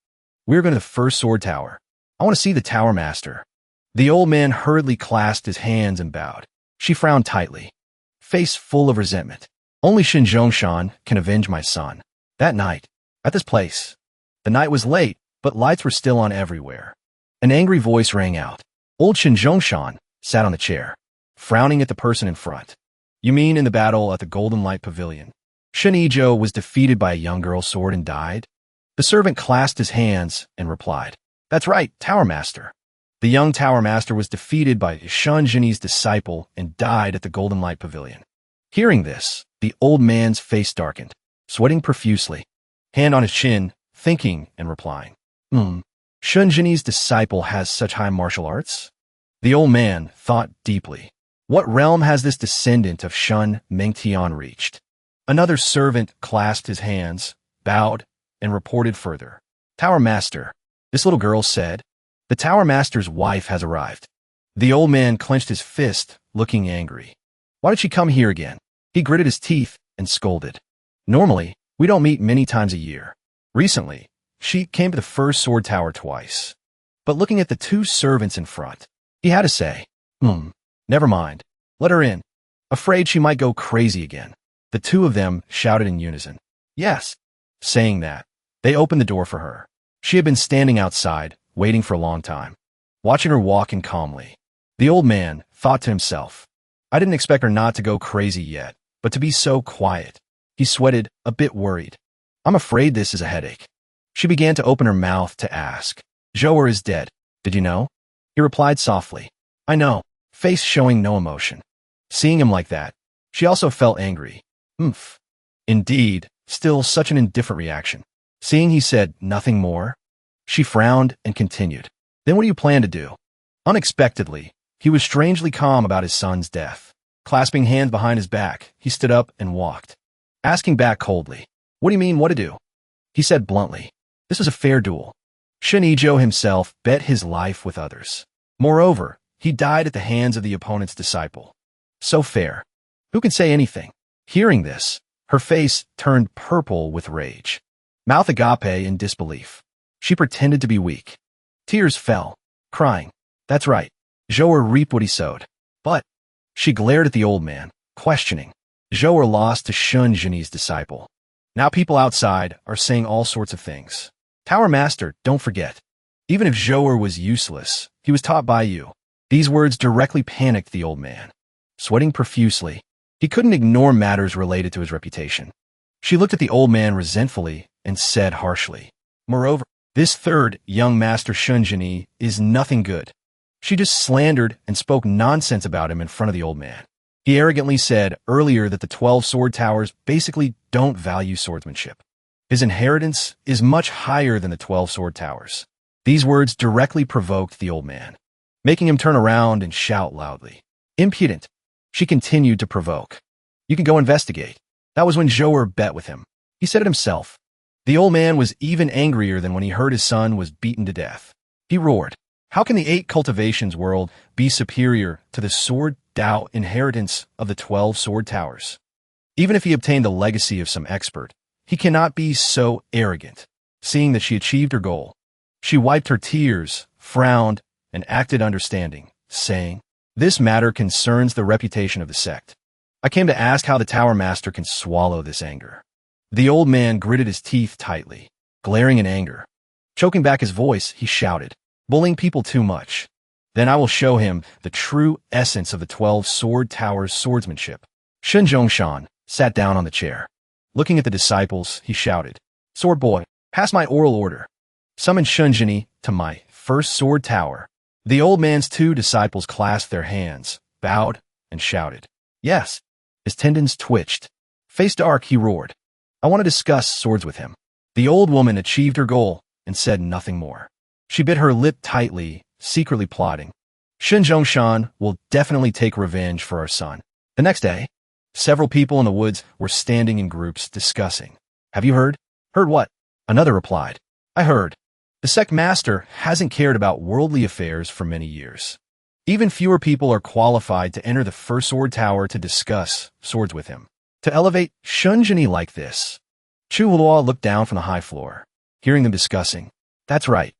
"We're going to the first sword tower. I want to see the tower master." The old man hurriedly clasped his hands and bowed. She frowned tightly, face full of resentment. "Only Shin Zhongshan can avenge my son." That night, at this place, the night was late, but lights were still on everywhere. An angry voice rang out. Old Shin Zhongshan sat on the chair, frowning at the person in front. "You mean in the battle at the Golden Light Pavilion, Shin Ijo was defeated by a young girl's sword and died?" The servant clasped his hands and replied, "That's right, Tower Master. The young Tower Master was defeated by Shunjini's disciple and died at the Golden Light Pavilion." Hearing this, the old man's face darkened, sweating profusely, hand on his chin, thinking and replying, Shunjini's disciple has such high martial arts?" The old man thought deeply. What realm has this descendant of Shun Mengtian reached? Another servant clasped his hands, bowed, and reported further. "Tower Master," this little girl said, "the Tower Master's wife has arrived." The old man clenched his fist, looking angry. Why did she come here again? He gritted his teeth and scolded. "Normally, we don't meet many times a year. Recently, she came to the first sword tower twice." But looking at the two servants in front, he had to say, never mind. Let her in. Afraid she might go crazy again. The two of them shouted in unison, "Yes." Saying that, they opened the door for her. She had been standing outside, waiting for a long time, watching her walk in calmly. The old man thought to himself, I didn't expect her not to go crazy yet, but to be so quiet. He sweated, a bit worried. I'm afraid this is a headache. She began to open her mouth to ask. Zhou'er is dead. Did you know? He replied softly. I know, face showing no emotion. Seeing him like that, she also felt angry. Oomph. Indeed, still such an indifferent reaction. Seeing he said nothing more, she frowned and continued. Then what do you plan to do? Unexpectedly, he was strangely calm about his son's death. Clasping hands behind his back, he stood up and walked. Asking back coldly, what do you mean what to do? He said bluntly, this was a fair duel. Shinijo himself bet his life with others. Moreover, he died at the hands of the opponent's disciple. So fair. Who can say anything? Hearing this, her face turned purple with rage. Mouth agape in disbelief. She pretended to be weak. Tears fell, crying. That's right. Zhou'er reaped what he sowed. But she glared at the old man, questioning. Zhou'er lost to Shun Jini's disciple. Now people outside are saying all sorts of things. Tower Master, don't forget. Even if Zhou'er was useless, he was taught by you. These words directly panicked the old man. Sweating profusely, he couldn't ignore matters related to his reputation. She looked at the old man resentfully and said harshly, moreover, this third young master Shun Jini is nothing good. She just slandered and spoke nonsense about him in front of the old man. He arrogantly said earlier that the 12 sword towers basically don't value swordsmanship. His inheritance is much higher than the 12 sword towers. These words directly provoked the old man, making him turn around and shout loudly. Impudent. She continued to provoke. You can go investigate. That was when Zhou'er bet with him. He said it himself. The old man was even angrier than when he heard his son was beaten to death. He roared, how can the 8 cultivations world be superior to the sword Dao inheritance of the 12 sword towers? Even if he obtained the legacy of some expert, he cannot be so arrogant. Seeing that she achieved her goal, she wiped her tears, frowned, and acted understanding, saying, this matter concerns the reputation of the sect. I came to ask how the Tower Master can swallow this anger. The old man gritted his teeth tightly, glaring in anger. Choking back his voice, he shouted, bullying people too much. Then I will show him the true essence of the 12 sword towers' swordsmanship. Shun Zhongshan sat down on the chair. Looking at the disciples, he shouted, Sword boy, pass my oral order. Summon Shun Jini to my first sword tower. The old man's 2 disciples clasped their hands, bowed, and shouted, yes. His tendons twitched. Face dark, he roared, I want to discuss swords with him. The old woman achieved her goal and said nothing more. She bit her lip tightly, secretly plotting. Shun Zhongshan will definitely take revenge for our son. The next day, several people in the woods were standing in groups discussing. Have you heard? Heard what? Another replied. I heard. The sect master hasn't cared about worldly affairs for many years. Even fewer people are qualified to enter the first sword tower to discuss swords with him. To elevate Shun Jini like this. Chu Luo looked down from the high floor, hearing them discussing. That's right.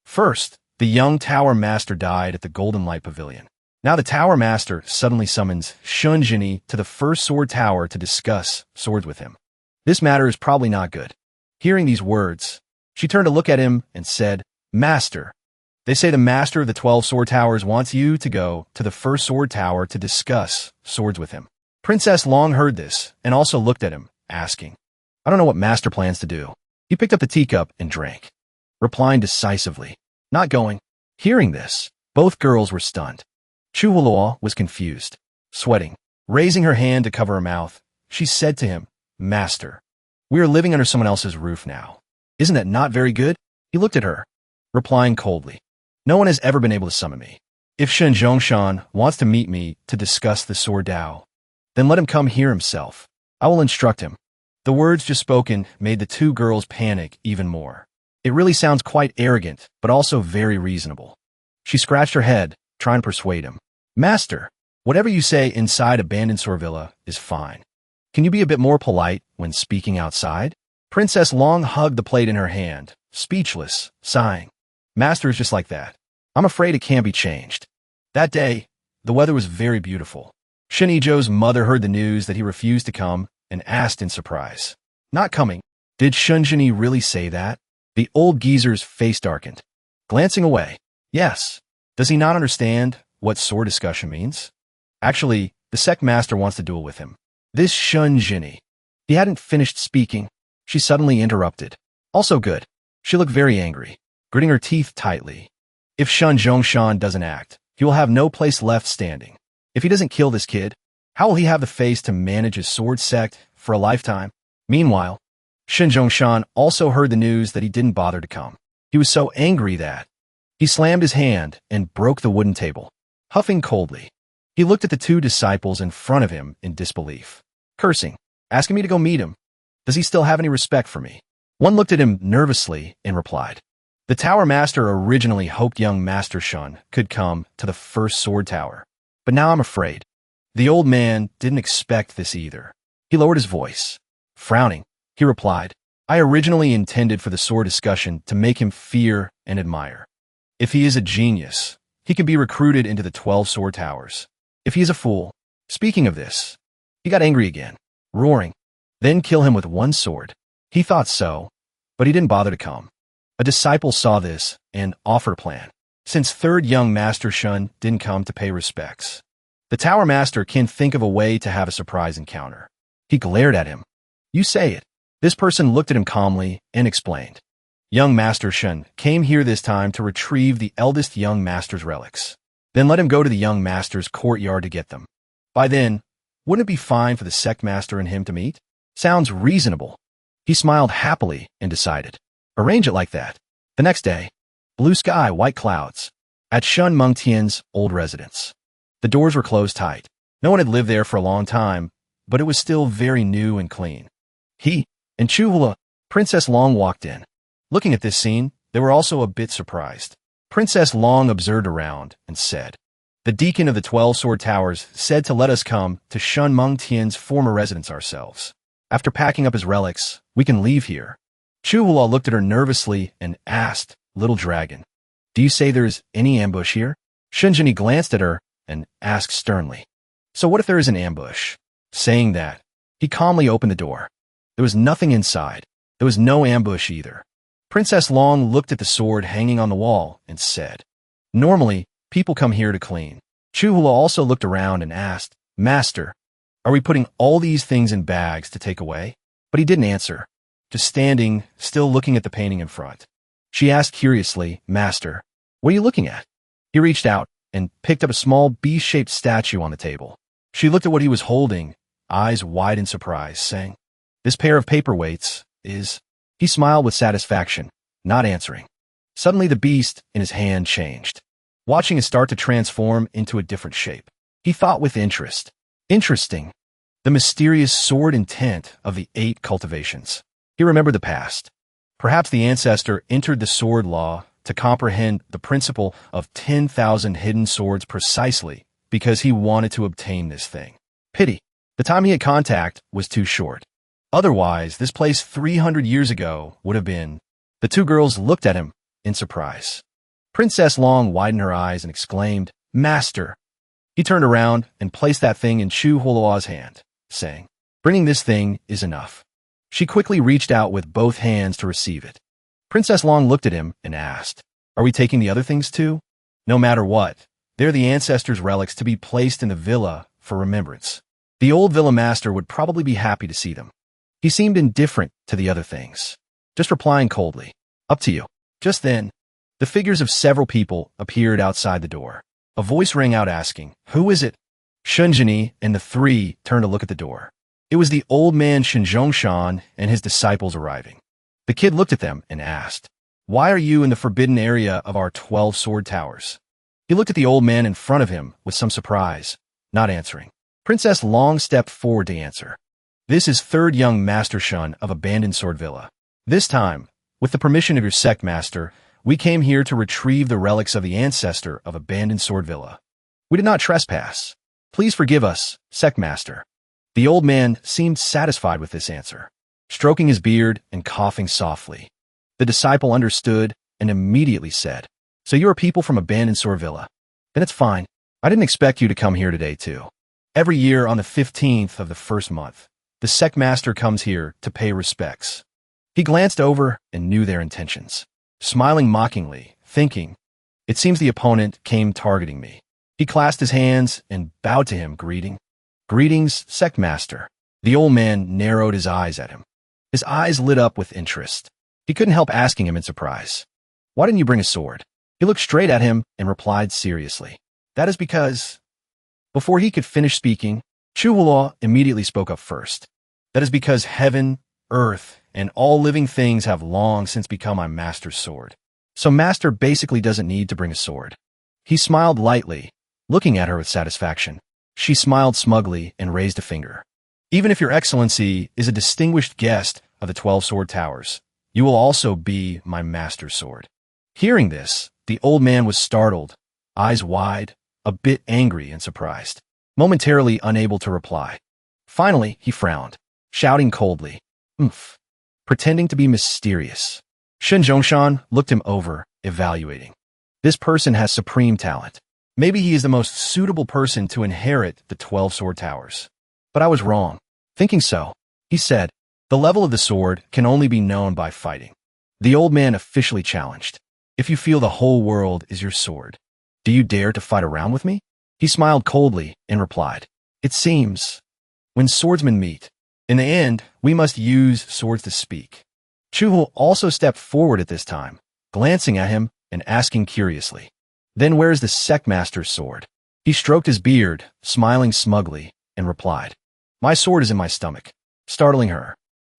First, the young tower master died at the Golden Light Pavilion. Now the tower master suddenly summons Shun Jini to the first sword tower to discuss swords with him. This matter is probably not good. Hearing these words, she turned to look at him and said, Master, they say the master of the 12 sword towers wants you to go to the first sword tower to discuss swords with him. Princess Long heard this and also looked at him, asking, I don't know what master plans to do. He picked up the teacup and drank, replying decisively, not going. Hearing this, both girls were stunned. Chu Luo was confused, sweating. Raising her hand to cover her mouth, she said to him, Master, we are living under someone else's roof now. Isn't that not very good? He looked at her, replying coldly, no one has ever been able to summon me. If Shun Zhongshan wants to meet me to discuss the sword Dao, then let him come here himself. I will instruct him. The words just spoken made the 2 girls panic even more. It really sounds quite arrogant, but also very reasonable. She scratched her head, trying to persuade him. Master, whatever you say inside abandoned Sorvilla is fine. Can you be a bit more polite when speaking outside? Princess Long hugged the plate in her hand, speechless, sighing. Master is just like that. I'm afraid it can't be changed. That day, the weather was very beautiful. Shinijo's mother heard the news that he refused to come and asked in surprise. Not coming? Did Shun Jini really say that? The old geezer's face darkened. Glancing away. Yes. Does he not understand what sword discussion means? Actually, the sect master wants to duel with him. This Shunjini. He hadn't finished speaking. She suddenly interrupted. Also good. She looked very angry, gritting her teeth tightly. If Shun Zhongshan doesn't act, he will have no place left standing. If he doesn't kill this kid, how will he have the face to manage his sword sect for a lifetime? Meanwhile, Shun Zhongshan also heard the news that he didn't bother to come. He was so angry that he slammed his hand and broke the wooden table. Huffing coldly, he looked at the two disciples in front of him in disbelief, cursing, asking me to go meet him. Does he still have any respect for me? One looked at him nervously and replied, the Tower Master originally hoped young Master Shun could come to the first sword tower, but now I'm afraid. The old man didn't expect this either. He lowered his voice. Frowning, he replied, I originally intended for the sword discussion to make him fear and admire. If he is a genius, he can be recruited into the 12 sword towers. If he is a fool, speaking of this, he got angry again, roaring, then kill him with one sword. He thought so, but he didn't bother to come. A disciple saw this and offered a plan. Since third young Master Shun didn't come to pay respects, the Tower Master can think of a way to have a surprise encounter. He glared at him. You say it. This person looked at him calmly and explained. Young Master Shun came here this time to retrieve the eldest young master's relics. Then let him go to the young master's courtyard to get them. By then, wouldn't it be fine for the sect master and him to meet? Sounds reasonable. He smiled happily and decided. Arrange it like that. The next day, blue sky, white clouds. At Shun Mengtian's old residence. The doors were closed tight. No one had lived there for a long time, but it was still very new and clean. He and Chuhula, Princess Long walked in. Looking at this scene, they were also a bit surprised. Princess Long observed around and said, the deacon of the 12 sword towers said to let us come to Shun Mengtian's former residence ourselves. After packing up his relics, we can leave here. Chuhula looked at her nervously and asked, Little Dragon, do you say there's any ambush here? Shunjini glanced at her and asked sternly, so what if there is an ambush? Saying that, he calmly opened the door. There was nothing inside. There was no ambush either. Princess Long looked at the sword hanging on the wall and said, normally, people come here to clean. Chuhula also looked around and asked, Master, are we putting all these things in bags to take away? But he didn't answer, just standing, still looking at the painting in front. She asked curiously, Master, what are you looking at? He reached out and picked up a small B-shaped statue on the table. She looked at what he was holding, eyes wide in surprise, saying, this pair of paperweights is... He smiled with satisfaction, not answering. Suddenly the beast in his hand changed, watching it start to transform into a different shape. He thought with interest. Interesting. The mysterious sword intent of the 8 cultivations. He remembered the past. Perhaps the ancestor entered the sword law to comprehend the principle of 10,000 hidden swords precisely because he wanted to obtain this thing. Pity. The time he had contact was too short. Otherwise, this place 300 years ago would have been... The two girls looked at him in surprise. Princess Long widened her eyes and exclaimed, Master! He turned around and placed that thing in Chu Holoa's hand, saying, bringing this thing is enough. She quickly reached out with both hands to receive it. Princess Long looked at him and asked, are we taking the other things too? No matter what, they're the ancestors' relics to be placed in the villa for remembrance. The old villa master would probably be happy to see them. He seemed indifferent to the other things, just replying coldly, up to you. Just then, the figures of several people appeared outside the door. A voice rang out asking, who is it? Shunjini and the 3 turned to look at the door. It was the old man Shinzhongshan and his disciples arriving. The kid looked at them and asked, why are you in the forbidden area of our 12 sword towers? He looked at the old man in front of him with some surprise, not answering. Princess Long stepped forward to answer. This is third young Master Shun of Abandoned Sword Villa. This time, with the permission of your sect master, we came here to retrieve the relics of the ancestor of Abandoned Sword Villa. We did not trespass. Please forgive us, sect master. The old man seemed satisfied with this answer, stroking his beard and coughing softly. The disciple understood and immediately said, so you are people from Abandoned Sword Villa. Then it's fine. I didn't expect you to come here today too. Every year on the 15th of the first month, the sect master comes here to pay respects. He glanced over and knew their intentions, smiling mockingly, thinking, it seems the opponent came targeting me. He clasped his hands and bowed to him, Greetings, sect master. The old man narrowed his eyes at him. His eyes lit up with interest. He couldn't help asking him in surprise. Why didn't you bring a sword? He looked straight at him and replied seriously. That is because... Before he could finish speaking, Chuhua immediately spoke up first. That is because heaven, earth, and all living things have long since become my master's sword. So master basically doesn't need to bring a sword. He smiled lightly, looking at her with satisfaction. She smiled smugly and raised a finger. Even if your excellency is a distinguished guest of the 12 Sword Towers, you will also be my master's sword. Hearing this, the old man was startled, eyes wide, a bit angry and surprised, momentarily unable to reply. Finally, he frowned, shouting coldly, "Oomph," pretending to be mysterious. Shen Zhongshan looked him over, evaluating. This person has supreme talent. Maybe he is the most suitable person to inherit the 12 Sword Towers. But I was wrong. Thinking so, he said, the level of the sword can only be known by fighting. The old man officially challenged. If you feel the whole world is your sword, do you dare to fight around with me? He smiled coldly and replied, It seems, when swordsmen meet, in the end, we must use swords to speak. Chuhua also stepped forward at this time, glancing at him and asking curiously, Then where's the sect master's sword? He stroked his beard, smiling smugly, and replied, My sword is in my stomach. Startling her,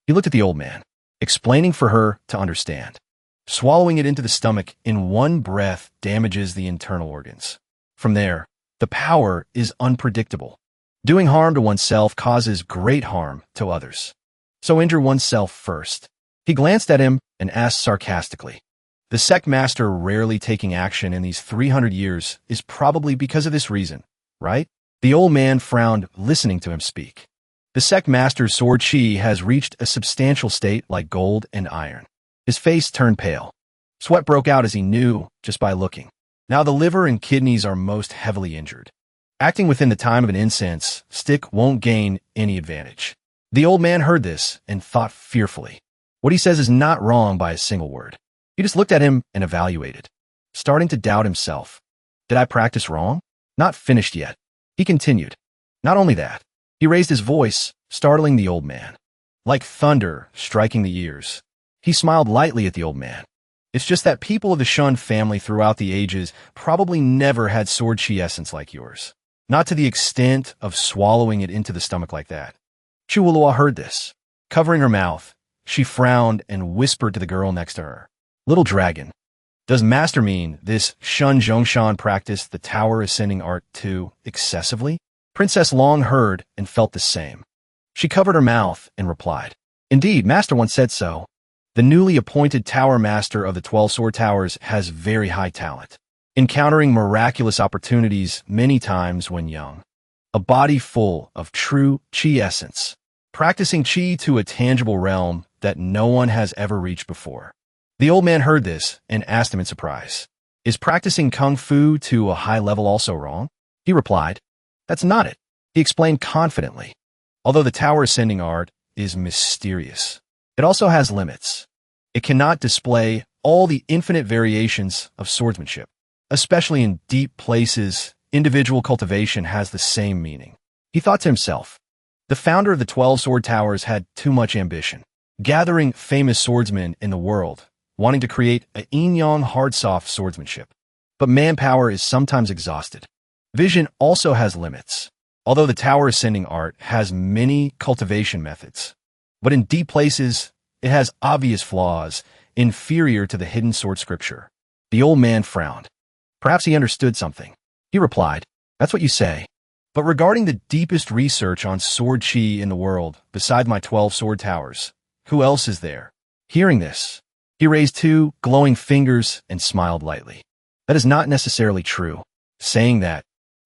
he looked at the old man, explaining for her to understand. Swallowing it into the stomach in one breath damages the internal organs. From there, the power is unpredictable. Doing harm to oneself causes great harm to others. So injure oneself first. He glanced at him and asked sarcastically, The sect master rarely taking action in these 300 years is probably because of this reason, right? The old man frowned, listening to him speak. The sect master's sword chi has reached a substantial state like gold and iron. His face turned pale. Sweat broke out as he knew just by looking. Now the liver and kidneys are most heavily injured. Acting within the time of an incense stick won't gain any advantage. The old man heard this and thought fearfully. What he says is not wrong by a single word. He just looked at him and evaluated, starting to doubt himself. Did I practice wrong? Not finished yet. He continued. Not only that, he raised his voice, startling the old man. Like thunder striking the ears. He smiled lightly at the old man. It's just that people of the Shun family throughout the ages probably never had sword chi essence like yours. Not to the extent of swallowing it into the stomach like that. Chuhua heard this. Covering her mouth, she frowned and whispered to the girl next to her. Little dragon, does master mean this Shun Zhongshan practice the tower ascending art too excessively? Princess Long heard and felt the same. She covered her mouth and replied, Indeed, master once said so. The newly appointed tower master of the 12 Sword Towers has very high talent, encountering miraculous opportunities many times when young. A body full of true chi essence, practicing chi to a tangible realm that no one has ever reached before. The old man heard this and asked him in surprise, Is practicing kung fu to a high level also wrong? He replied, That's not it. He explained confidently. Although the tower ascending art is mysterious, it also has limits. It cannot display all the infinite variations of swordsmanship. Especially in deep places, individual cultivation has the same meaning. He thought to himself, the founder of the 12 Sword Towers had too much ambition, gathering famous swordsmen in the world, wanting to create a yin-yang hard-soft swordsmanship. But manpower is sometimes exhausted. Vision also has limits, although the tower ascending art has many cultivation methods. But in deep places, it has obvious flaws, inferior to the hidden sword scripture. The old man frowned. Perhaps he understood something. He replied, That's what you say. But regarding the deepest research on sword chi in the world, beside my 12 sword towers, who else is there? Hearing this, he raised 2 glowing fingers and smiled lightly. That is not necessarily true. Saying that,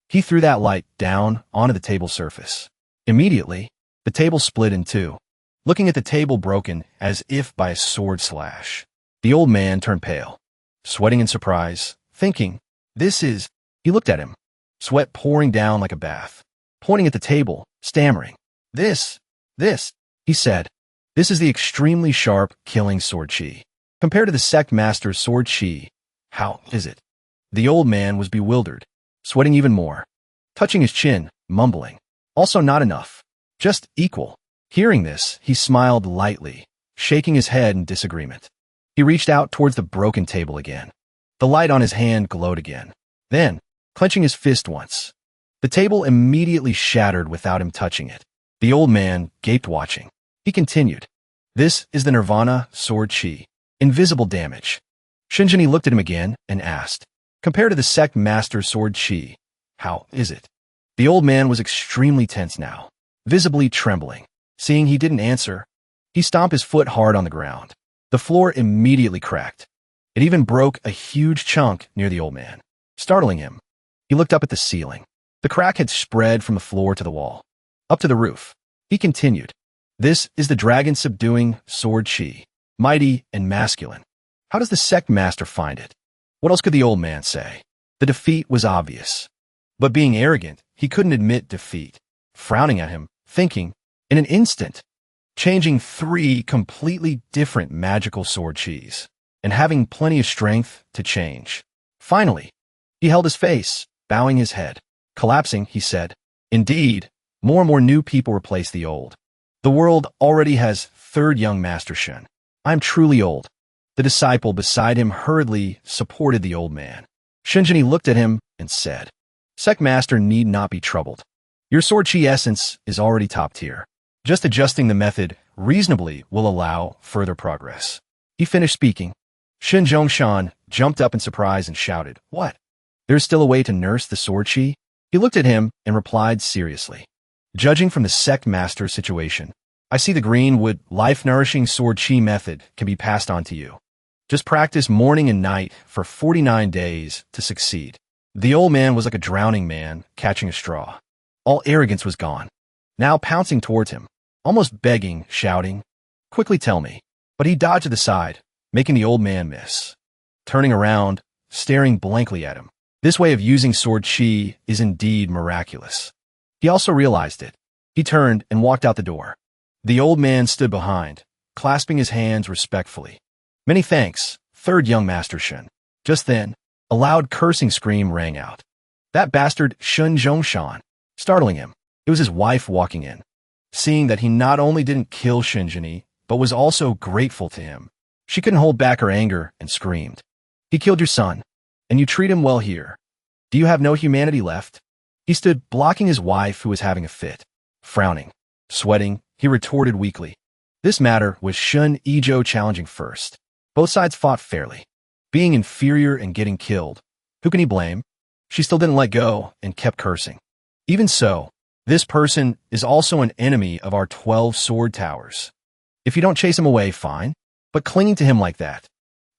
he threw that light down onto the table surface. Immediately, the table split in 2. Looking at the table broken as if by a sword slash, the old man turned pale, sweating in surprise, thinking, He looked at him, sweat pouring down like a bath, pointing at the table, stammering. This, he said, this is the extremely sharp, killing sword chi. Compared to the sect master's sword chi, how is it? The old man was bewildered. sweating even more, touching his chin, mumbling. Also not enough. Just equal. Hearing this, he smiled lightly, shaking his head in disagreement. He reached out towards the broken table again. The light on his hand glowed again. Then, clenching his fist once, the table immediately shattered without him touching it. The old man gaped watching. He continued. This is the Nirvana sword chi. Invisible damage. Shinjini looked at him again and asked, compared to the sect master sword chi, how is it? The old man was extremely tense now, visibly trembling. Seeing he didn't answer, he stomped his foot hard on the ground. The floor immediately cracked. It even broke a huge chunk near the old man, startling him. He looked up at the ceiling. The crack had spread from the floor to the wall, up to the roof. He continued. This is the dragon-subduing sword chi, mighty and masculine. How does the sect master find it? What else could the old man say? The defeat was obvious. But being arrogant, he couldn't admit defeat. Frowning at him, thinking, in an instant, changing 3 completely different magical sword chis, and having plenty of strength to change. Finally, he held his face, bowing his head. Collapsing, he said, indeed, more and more new people replace the old. The world already has 3rd young master Shun. I'm truly old. The disciple beside him hurriedly supported the old man. Shinjini looked at him and said, Sect master need not be troubled. Your sword chi essence is already top tier. Just adjusting the method reasonably will allow further progress. He finished speaking. Shin Zhongshan jumped up in surprise and shouted, What? There's still a way to nurse the sword chi? He looked at him and replied seriously. Judging from the sect master situation, I see the greenwood life-nourishing sword chi method can be passed on to you. Just practice morning and night for 49 days to succeed. The old man was like a drowning man catching a straw. All arrogance was gone. Now pouncing towards him, almost begging, shouting, Quickly tell me. But he dodged to the side, making the old man miss. Turning around, staring blankly at him. This way of using sword chi is indeed miraculous. He also realized it. He turned and walked out the door. The old man stood behind, clasping his hands respectfully. Many thanks, 3rd young master Shun. Just then, a loud cursing scream rang out. That bastard Shun Zhongshan, startling him. It was his wife walking in. Seeing that he not only didn't kill Shinjini, but was also grateful to him, she couldn't hold back her anger and screamed. He killed your son, and you treat him well here. Do you have no humanity left? He stood blocking his wife who was having a fit. Frowning, sweating, he retorted weakly. This matter was Shun Ijo challenging first. Both sides fought fairly. Being inferior and getting killed, who can he blame? She still didn't let go and kept cursing. Even so, this person is also an enemy of our 12 sword towers. If you don't chase him away, fine, but clinging to him like that.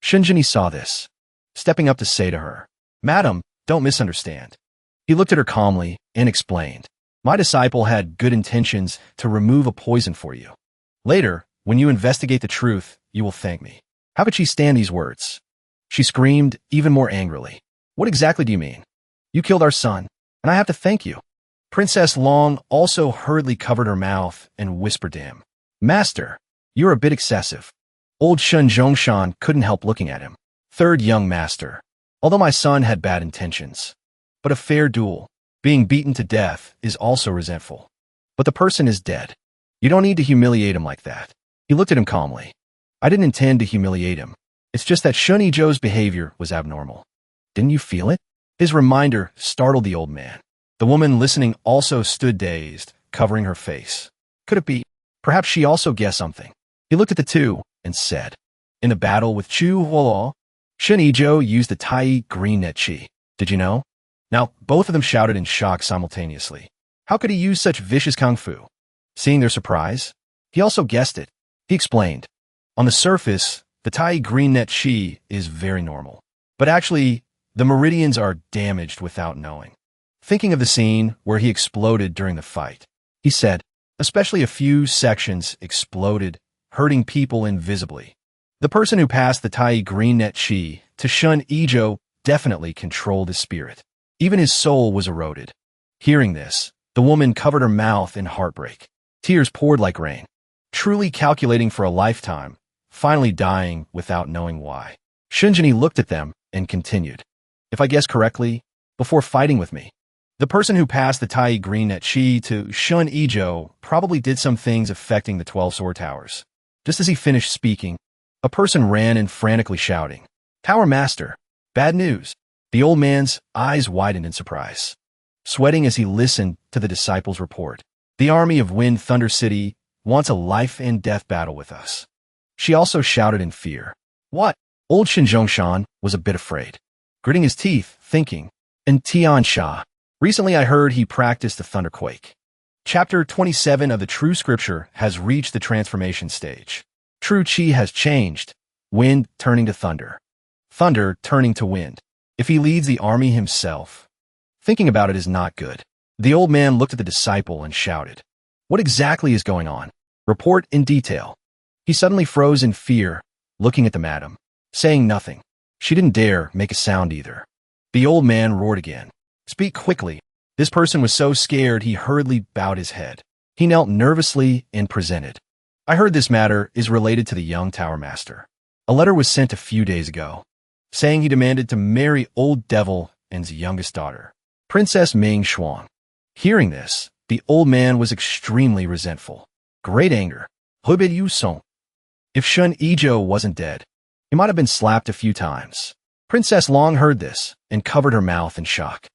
Shinjini saw this, stepping up to say to her, Madam, don't misunderstand. He looked at her calmly and explained, My disciple had good intentions to remove a poison for you. Later, when you investigate the truth, you will thank me. How could she stand these words? She screamed even more angrily. What exactly do you mean? You killed our son, and I have to thank you. Princess Long also hurriedly covered her mouth and whispered to him, Master, you're a bit excessive. Old Shun Zhongshan couldn't help looking at him. 3rd young master. Although my son had bad intentions. But a fair duel, being beaten to death, is also resentful. But the person is dead. You don't need to humiliate him like that. He looked at him calmly. I didn't intend to humiliate him. It's just that Shun Ijo's behavior was abnormal. Didn't you feel it? His reminder startled the old man. The woman listening also stood dazed, covering her face. Could it be? Perhaps she also guessed something. He looked at the two and said, In the battle with Chu Huoluo, Shun Ijo used the Tai green net chi. Did you know? Now, both of them shouted in shock simultaneously. How could he use such vicious kung fu? Seeing their surprise, he also guessed it. He explained, On the surface, the Tai green net chi is very normal. But actually, the meridians are damaged without knowing. Thinking of the scene where he exploded during the fight, he said, especially a few sections exploded, hurting people invisibly. The person who passed the Tai green net chi to Shun Ijo definitely controlled his spirit. Even his soul was eroded. Hearing this, the woman covered her mouth in heartbreak. Tears poured like rain. Truly calculating for a lifetime, finally dying without knowing why. Shinjini looked at them and continued. If I guess correctly, before fighting with me. The person who passed the Tai Green ecchi to Shun Ijo probably did some things affecting the 12 sword towers. Just as he finished speaking, a person ran in frantically shouting, "Tower Master! Bad news!" The old man's eyes widened in surprise, sweating as he listened to the disciple's report. "The army of Wind Thunder City wants a life-and-death battle with us." She also shouted in fear. "What?" Old Shinjongshan was a bit afraid, gritting his teeth, thinking, "And Tian Sha. Recently I heard he practiced the thunderquake." Chapter 27 of the True Scripture has reached the transformation stage. True Chi has changed, wind turning to thunder, thunder turning to wind. If he leads the army himself, thinking about it is not good. The old man looked at the disciple and shouted, "What exactly is going on? Report in detail." He suddenly froze in fear, looking at the madam, saying nothing. She didn't dare make a sound either. The old man roared again, "Speak quickly." This person was so scared he hurriedly bowed his head. He knelt nervously and presented. "I heard this matter is related to the young Tower Master. A letter was sent a few days ago, saying he demanded to marry Old Devil and's youngest daughter, Princess Ming Xuang." Hearing this, the old man was extremely resentful. Great anger. Hubid Yu Song. If Shun Ijo wasn't dead, he might have been slapped a few times. Princess Long heard this and covered her mouth in shock.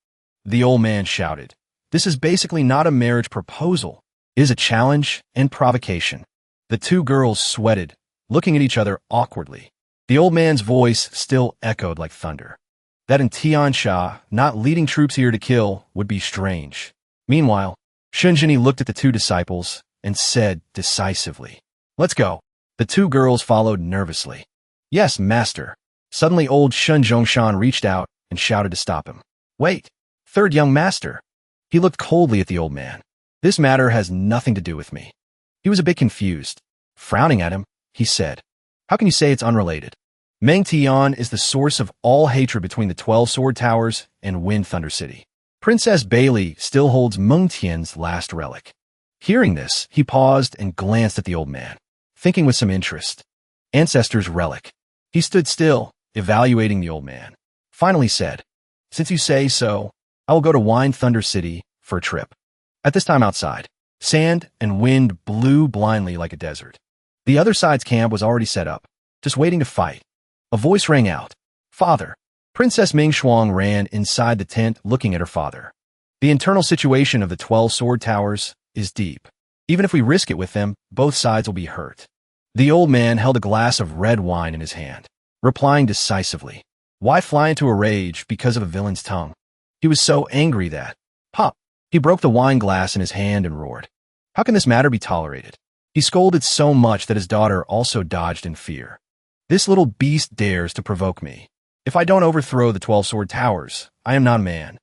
The old man shouted, "This is basically not a marriage proposal. It is a challenge and provocation." The two girls sweated, looking at each other awkwardly. The old man's voice still echoed like thunder. That in Tian Sha, not leading troops here to kill would be strange. Meanwhile, Shunjini looked at the two disciples and said decisively, "Let's go." The two girls followed nervously. "Yes, master." Suddenly old Shunjongshan reached out and shouted to stop him. "Wait, third young master." He looked coldly at the old man. "This matter has nothing to do with me." He was a bit confused. Frowning at him, he said, "How can you say it's unrelated? Meng Tian is the source of all hatred between the 12 sword towers and Wind Thunder City. Princess Bailey still holds Meng Tian's last relic." Hearing this, he paused and glanced at the old man, thinking with some interest. Ancestor's relic. He stood still, evaluating the old man. Finally said, "Since you say so, I will go to Wind Thunder City for a trip." At this time outside, sand and wind blew blindly like a desert. The other side's camp was already set up, just waiting to fight. A voice rang out, "Father." Princess Ming Xuang ran inside the tent looking at her father. The internal situation of the 12 sword towers is deep. Even if we risk it with them, both sides will be hurt. The old man held a glass of red wine in his hand, replying decisively. Why fly into a rage because of a villain's tongue? He was so angry that, pop, he broke the wine glass in his hand and roared. How can this matter be tolerated? He scolded so much that his daughter also dodged in fear. This little beast dares to provoke me. If I don't overthrow the 12 sword towers, I am not a man.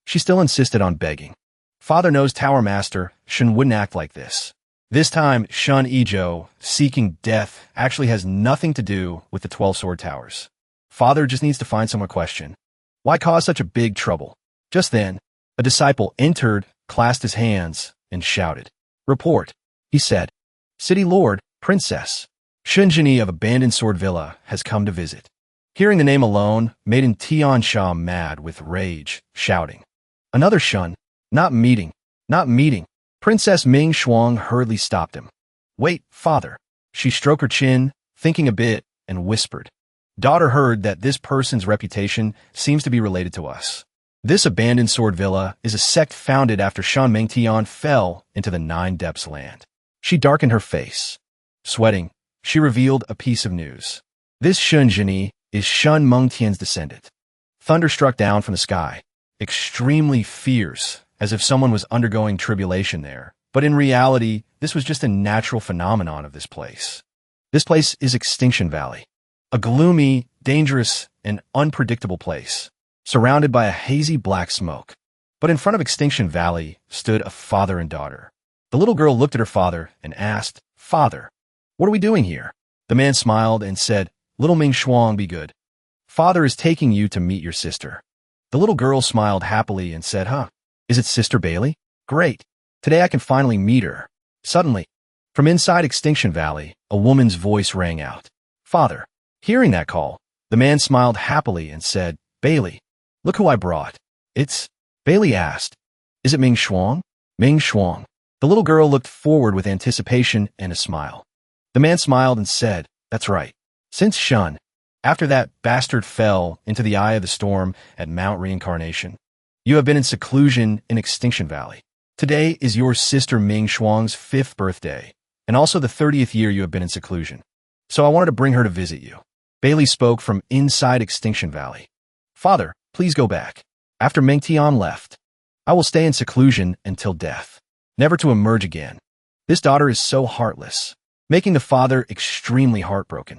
She still insisted on begging. Father knows Tower Master Shun wouldn't act like this. This time, Shun Ijo, seeking death, actually has nothing to do with the 12 sword towers. Father just needs to find someone to question. Why cause such a big trouble? Just then, a disciple entered, clasped his hands, and shouted. Report, he said. City Lord, Princess. Shunjini of Abandoned Sword Villa has come to visit. Hearing the name alone made Tian Sha mad with rage, shouting. Another Shun. Not meeting. Not meeting. Princess Ming Xuang hurriedly stopped him. Wait, father. She stroked her chin, thinking a bit, and whispered. Daughter heard that this person's reputation seems to be related to us. This Abandoned Sword Villa is a sect founded after Shan Mengtian fell into the Nine Depths land. She darkened her face. Sweating, she revealed a piece of news. This Shunjini is Shun Mengtian's descendant. Thunder struck down from the sky, extremely fierce, as if someone was undergoing tribulation there. But in reality, this was just a natural phenomenon of this place. This place is Extinction Valley, a gloomy, dangerous, and unpredictable place, surrounded by a hazy black smoke. But in front of Extinction Valley stood a father and daughter. The little girl looked at her father and asked, Father, what are we doing here? The man smiled and said, Little Ming Xuang, be good. Father is taking you to meet your sister. The little girl smiled happily and said, Is it Sister Bailey? Great. Today I can finally meet her. Suddenly, from inside Extinction Valley, a woman's voice rang out. Father. Hearing that call, the man smiled happily and said, Bailey, look who I brought. It's... Bailey asked. Is it Ming Shuang? Ming Shuang. The little girl looked forward with anticipation and a smile. The man smiled and said, that's right. Since Shun, after that bastard fell into the eye of the storm at Mount Reincarnation, you have been in seclusion in Extinction Valley. Today is your sister Ming Shuang's 5th birthday, and also the 30th year you have been in seclusion. So I wanted to bring her to visit you. Bailey spoke from inside Extinction Valley. Father, please go back. After Meng Tian left, I will stay in seclusion until death, never to emerge again. This daughter is so heartless, making the father extremely heartbroken.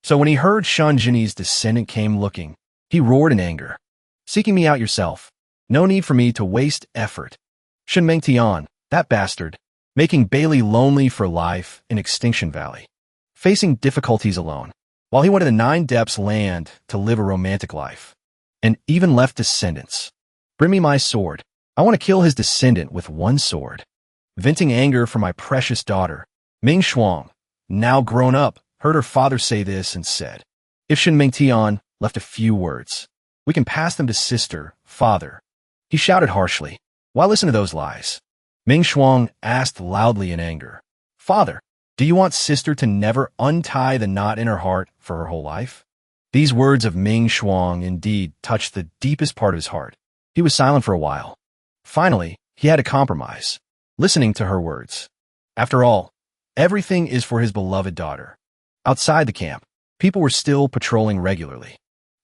So when he heard Shun Jinni's descendant came looking, he roared in anger. Seeking me out yourself. No need for me to waste effort. Shun Meng Tian, that bastard, making Bailey lonely for life in Extinction Valley, facing difficulties alone, while he went to the 9 Depths land to live a romantic life, and even left descendants. Bring me my sword. I want to kill his descendant with one sword. Venting anger for my precious daughter, Ming Shuang, now grown up, heard her father say this and said, if Shen Mingtian left a few words, we can pass them to sister, father. He shouted harshly. Why listen to those lies? Ming Shuang asked loudly in anger. Father, do you want sister to never untie the knot in her heart for her whole life? These words of Ming Shuang indeed touched the deepest part of his heart. He was silent for a while. Finally, he had a compromise, listening to her words. After all, everything is for his beloved daughter. Outside the camp, people were still patrolling regularly.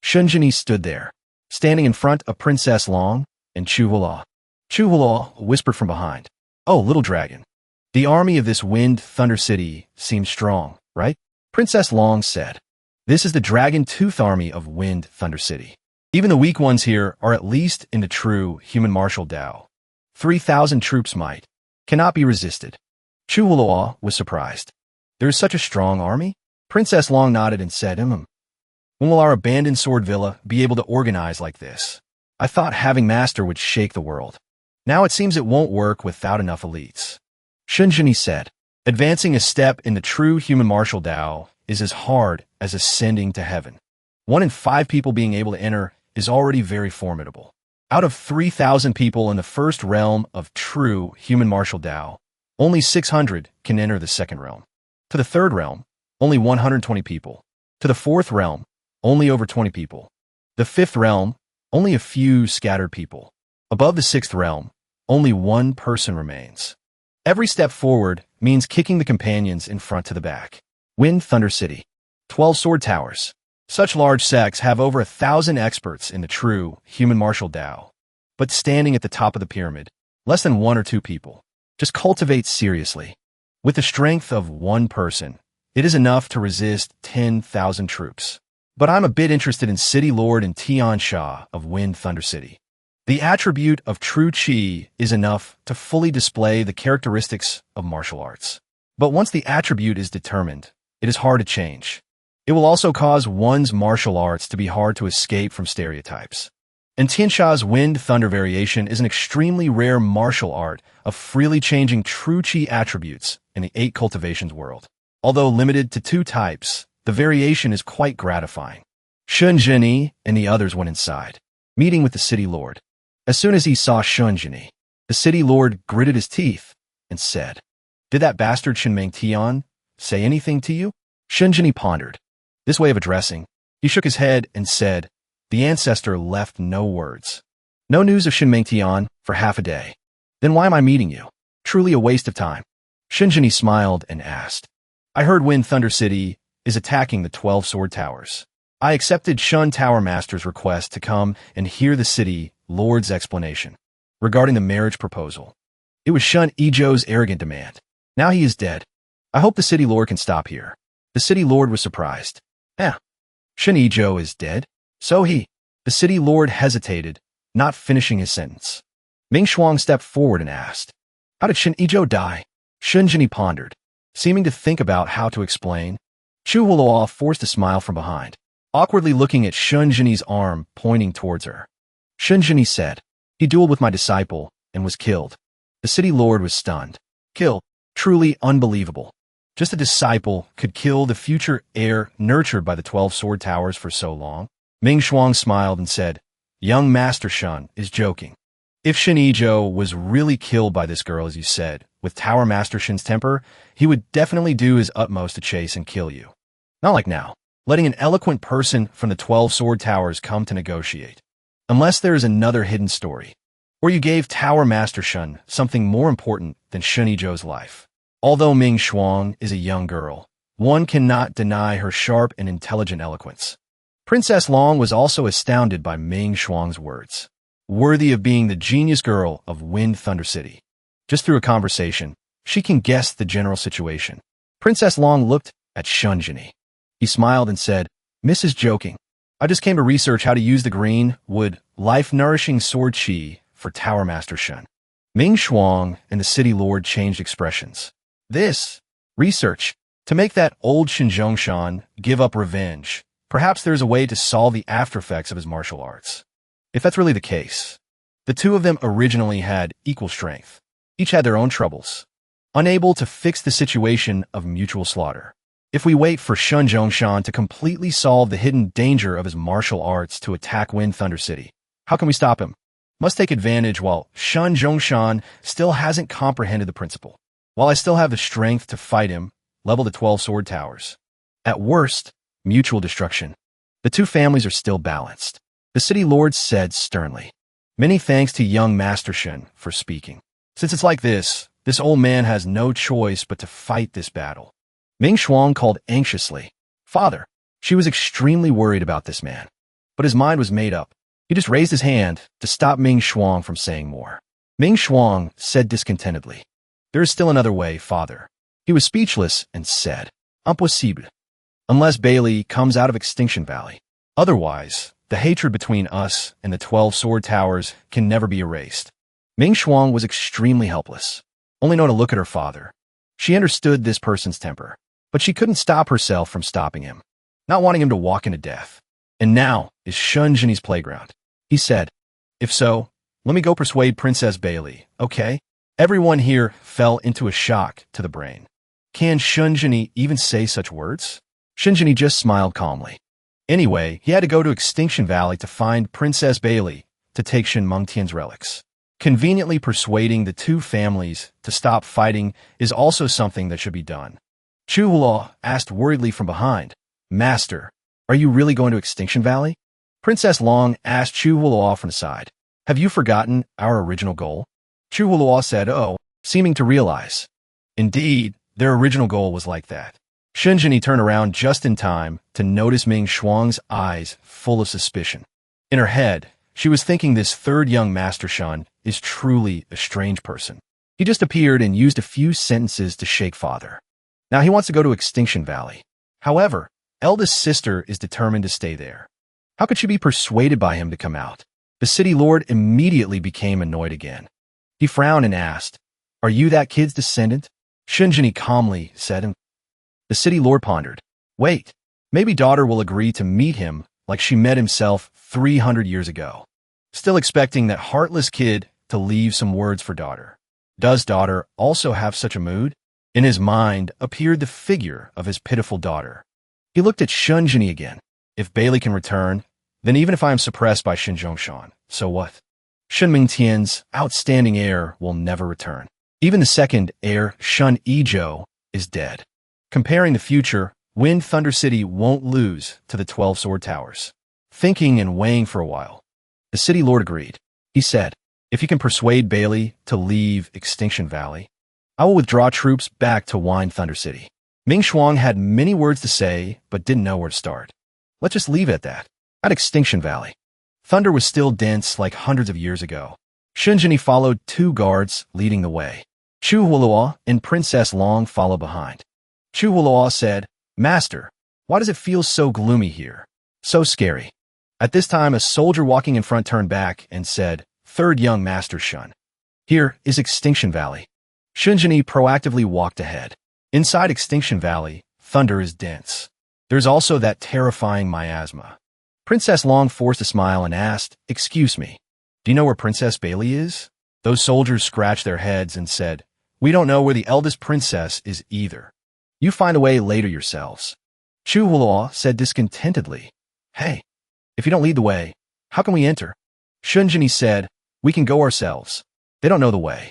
Shunjini stood there, standing in front of Princess Long and Chu Hula. Chu Hula whispered from behind, Oh, little dragon. The army of this Wind Thunder City seems strong, right? Princess Long said, This is the Dragon Tooth army of Wind Thunder City. Even the weak ones here are at least in the true human martial Tao. 3,000 troops might, cannot be resisted. Chu Hula was surprised. There is such a strong army? Princess Long nodded and said, When will our abandoned sword villa be able to organize like this? I thought having master would shake the world. Now it seems it won't work without enough elites. Shunjini said, Advancing a step in the true human martial Tao is as hard as ascending to heaven. 1 in 5 people being able to enter is already very formidable. Out of 3,000 people in the first realm of true human martial Tao, only 600 can enter the second realm. To the third realm, only 120 people. To the fourth realm, only over 20 people. The fifth realm, only a few scattered people. Above the sixth realm, only 1 person remains. Every step forward means kicking the companions in front to the back. Wind Thunder City. 12 sword towers. Such large sects have over 1,000 experts in the true human martial Tao. But standing at the top of the pyramid, less than 1 or 2 people. Just cultivate seriously. With the strength of 1 person, it is enough to resist 10,000 troops. But I'm a bit interested in City Lord and Tian Sha of Wind Thunder City. The attribute of true Qi is enough to fully display the characteristics of martial arts. But once the attribute is determined, it is hard to change. It will also cause one's martial arts to be hard to escape from stereotypes. And Tiansha's Wind Thunder variation is an extremely rare martial art of freely changing true Qi attributes in the 8 cultivations world. Although limited to 2 types, the variation is quite gratifying. Shunjini and the others went inside, meeting with the city lord. As soon as he saw Shunjini, the city lord gritted his teeth and said, Did that bastard Shinmeng Tian say anything to you? Shunjini pondered. This way of addressing, he shook his head and said, The ancestor left no words. No news of Shinmeng Tian for half a day. Then why am I meeting you? Truly a waste of time. Shunjini smiled and asked, I heard Wind Thunder City is attacking the 12 sword towers. I accepted Shun Tower Master's request to come and hear the city lord's explanation regarding the marriage proposal. It was Shun Ijo's arrogant demand. Now he is dead. I hope the city lord can stop here. The city lord was surprised. Shun Ijo is dead? So he. The city lord hesitated, not finishing his sentence. Ming Shuang stepped forward and asked, How did Shun Ijo die? Shunjini pondered, seeming to think about how to explain. Chu Huloa forced a smile from behind, awkwardly looking at Shunjini's arm pointing towards her. Shunjini said, He dueled with my disciple and was killed. The city lord was stunned. Killed. Truly unbelievable. Just a disciple could kill the future heir nurtured by the 12 sword towers for so long. Ming Shuang smiled and said, Young Master Shun is joking. If Shinijo was really killed by this girl, as you said, with Tower Master Shin's temper, he would definitely do his utmost to chase and kill you. Not like now, letting an eloquent person from the 12 Sword Towers come to negotiate. Unless there is another hidden story. Or you gave Tower Master Shun something more important than Shinijo's life. Although Ming Xuang is a young girl, one cannot deny her sharp and intelligent eloquence. Princess Long was also astounded by Ming Xuang's words. Worthy of being the genius girl of Wind Thunder City. Just through a conversation, she can guess the general situation. Princess Long looked at Shunjini. He smiled and said, Mrs. Joking, I just came to research how to use the green wood life-nourishing sword chi for Tower Master Shun. Ming Xuang and the city lord changed expressions. This research to make that old Shinjongshan give up revenge. Perhaps there's a way to solve the after effects of his martial arts. If that's really the case, the two of them originally had equal strength. Each had their own troubles, unable to fix the situation of mutual slaughter. If we wait for Shun Zhongshan to completely solve the hidden danger of his martial arts to attack Wind Thunder City, how can we stop him? Must take advantage while Shun Zhongshan still hasn't comprehended the principle. While I still have the strength to fight him, level the 12 sword towers. At worst, mutual destruction. The two families are still balanced. The city lord said sternly. Many thanks to young Master Shun for speaking. Since it's like this old man has no choice but to fight this battle. Ming Xuang called anxiously. Father. She was extremely worried about this man. But his mind was made up. He just raised his hand to stop Ming Xuang from saying more. Ming Xuang said discontentedly. There is still another way, father. He was speechless and said, Impossible. Unless Bailey comes out of Extinction Valley. Otherwise, the hatred between us and the 12 sword towers can never be erased. Ming Xuang was extremely helpless, only know to look at her father. She understood this person's temper, but she couldn't stop herself from stopping him, not wanting him to walk into death. And now is Shunjini's playground. He said, if so, let me go persuade Princess Bailey, okay? Everyone here fell into a shock to the brain. Can Shunjini even say such words? Shunjini just smiled calmly. Anyway, he had to go to Extinction Valley to find Princess Bailey to take Shin Mengtian's relics. Conveniently persuading the two families to stop fighting is also something that should be done. Chu Hula asked worriedly from behind, Master, are you really going to Extinction Valley? Princess Long asked Chu Hula from the side. Have you forgotten our original goal? Chu Hula said, oh, seeming to realize. Indeed, their original goal was like that. Shunjini turned around just in time to notice Ming Xuang's eyes full of suspicion. In her head, she was thinking this third young Master Shun is truly a strange person. He just appeared and used a few sentences to shake father. Now he wants to go to Extinction Valley. However, eldest sister is determined to stay there. How could she be persuaded by him to come out? The city lord immediately became annoyed again. He frowned and asked, are you that kid's descendant? Shunjini calmly said, and the city lord pondered. Wait, maybe daughter will agree to meet him like she met himself 300 years ago. Still expecting that heartless kid to leave some words for daughter. Does daughter also have such a mood? In his mind appeared the figure of his pitiful daughter. He looked at Shunjini again. If Bailey can return, then even if I am suppressed by Shinjongshan, so what? Shun Mingtian's outstanding heir will never return. Even the second heir, Shun Ijo, is dead. Comparing the future, Wind Thunder City won't lose to the 12 sword towers. Thinking and weighing for a while, the city lord agreed. He said, if you can persuade Bailey to leave Extinction Valley, I will withdraw troops back to Wind Thunder City. Ming Xuang had many words to say, but didn't know where to start. Let's just leave it at that. At Extinction Valley, thunder was still dense like hundreds of years ago. Shunjini followed two guards leading the way. Chu Hulua and Princess Long followed behind. Chu Hulua said, Master, why does it feel so gloomy here? So scary. At this time, a soldier walking in front turned back and said, Third young Master Shun. Here is Extinction Valley. Shunjini proactively walked ahead. Inside Extinction Valley, thunder is dense. There's also that terrifying miasma. Princess Long forced a smile and asked, excuse me, do you know where Princess Bailey is? Those soldiers scratched their heads and said, we don't know where the eldest princess is either. You find a way later yourselves. Chu Hulua said discontentedly, hey, if you don't lead the way, how can we enter? Shunjini said, "We can go ourselves. They don't know the way."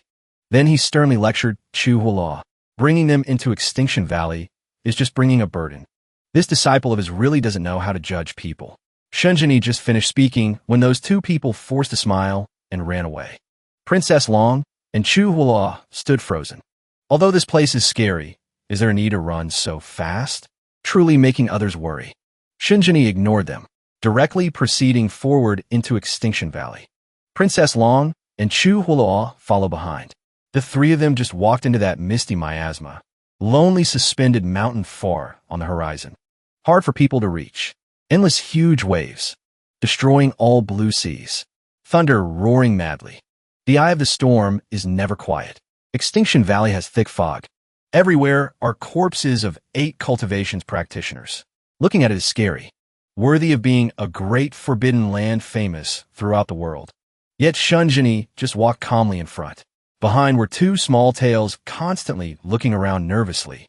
Then he sternly lectured Chu Hula. Bringing them into Extinction Valley is just bringing a burden. This disciple of his really doesn't know how to judge people. Shunjini just finished speaking when those two people forced a smile and ran away. Princess Long and Chu Hula stood frozen. Although this place is scary, is there a need to run so fast? Truly making others worry. Shunjini ignored them, directly proceeding forward into Extinction Valley. Princess Long and Chu Hula follow behind. The three of them just walked into that misty miasma, lonely suspended mountain far on the horizon. Hard for people to reach. Endless huge waves, destroying all blue seas. Thunder roaring madly. The eye of the storm is never quiet. Extinction Valley has thick fog. Everywhere are corpses of 8 cultivations practitioners. Looking at it is scary, worthy of being a great forbidden land famous throughout the world. Yet Shunjini just walked calmly in front. Behind were 2 small tails constantly looking around nervously.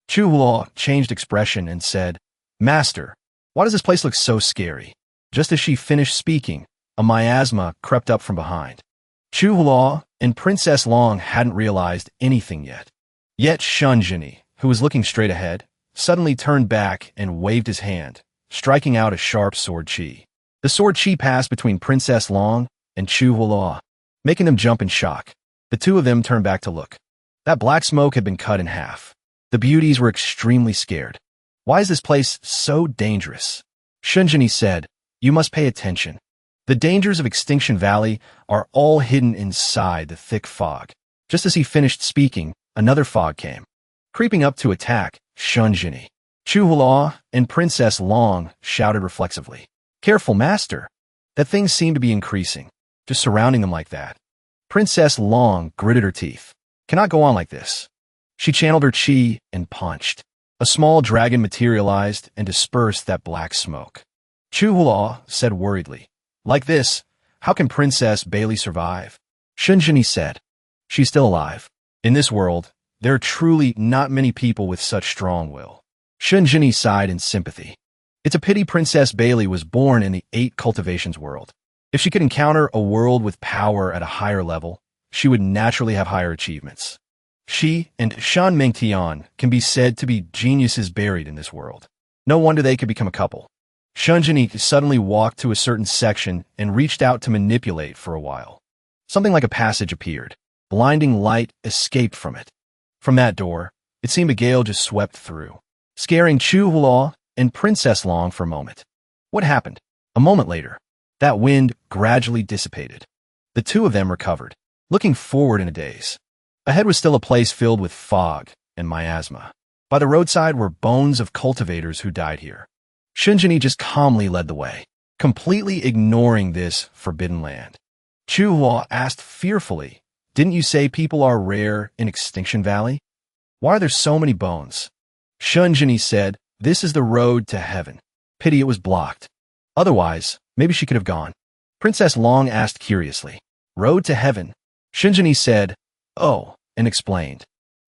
Chu Hula changed expression and said, "Master, why does this place look so scary?" Just as she finished speaking, a miasma crept up from behind. Chu Hula and Princess Long hadn't realized anything yet. Yet Shunjini, who was looking straight ahead, suddenly turned back and waved his hand, striking out a sharp sword chi. The sword chi passed between Princess Long and Chu Hula, making them jump in shock. The two of them turned back to look. That black smoke had been cut in half. The beauties were extremely scared. "Why is this place so dangerous?" Shunjini said, "You must pay attention. The dangers of Extinction Valley are all hidden inside the thick fog." Just as he finished speaking, another fog came, creeping up to attack Shunjini. Chu Hula and Princess Long shouted reflexively, "Careful, master." That thing seemed to be increasing, just surrounding them like that. Princess Long gritted her teeth. "Cannot go on like this." She channeled her chi and punched. A small dragon materialized and dispersed that black smoke. Chu Hula said worriedly, "Like this, how can Princess Bailey survive?" Shunjini said, "She's still alive. In this world, there are truly not many people with such strong will." Shunjini sighed in sympathy. It's a pity Princess Bailey was born in the 8 cultivations world. If she could encounter a world with power at a higher level, she would naturally have higher achievements. She and Shan Mengtian can be said to be geniuses buried in this world. No wonder they could become a couple. Shunjini suddenly walked to a certain section and reached out to manipulate for a while. Something like a passage appeared. Blinding light escaped from it. From that door, it seemed a gale just swept through, scaring Chu Hula and Princess Long for a moment. What happened? A moment later, that wind gradually dissipated. The two of them recovered, looking forward in a daze. Ahead was still a place filled with fog and miasma. By the roadside were bones of cultivators who died here. Shunjini just calmly led the way, completely ignoring this forbidden land. Chu Hua asked fearfully, "Didn't you say people are rare in Extinction Valley? Why are there so many bones?" Shunjini said, "This is the road to heaven. Pity it was blocked. Otherwise, maybe she could have gone." Princess Long asked curiously, "Road to heaven?" Shunjini said, "Oh," and explained.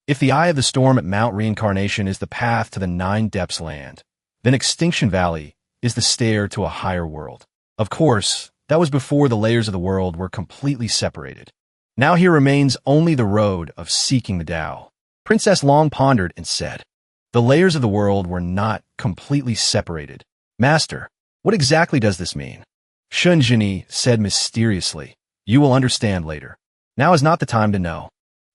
If the eye of the storm at Mount Reincarnation is the path to the 9 depths land, then Extinction Valley is the stair to a higher world. Of course, that was before the layers of the world were completely separated. Now here remains only the road of seeking the Tao. Princess Long pondered and said, "The layers of the world were not completely separated. Master, what exactly does this mean?" Shunjini said mysteriously, "You will understand later. Now is not the time to know.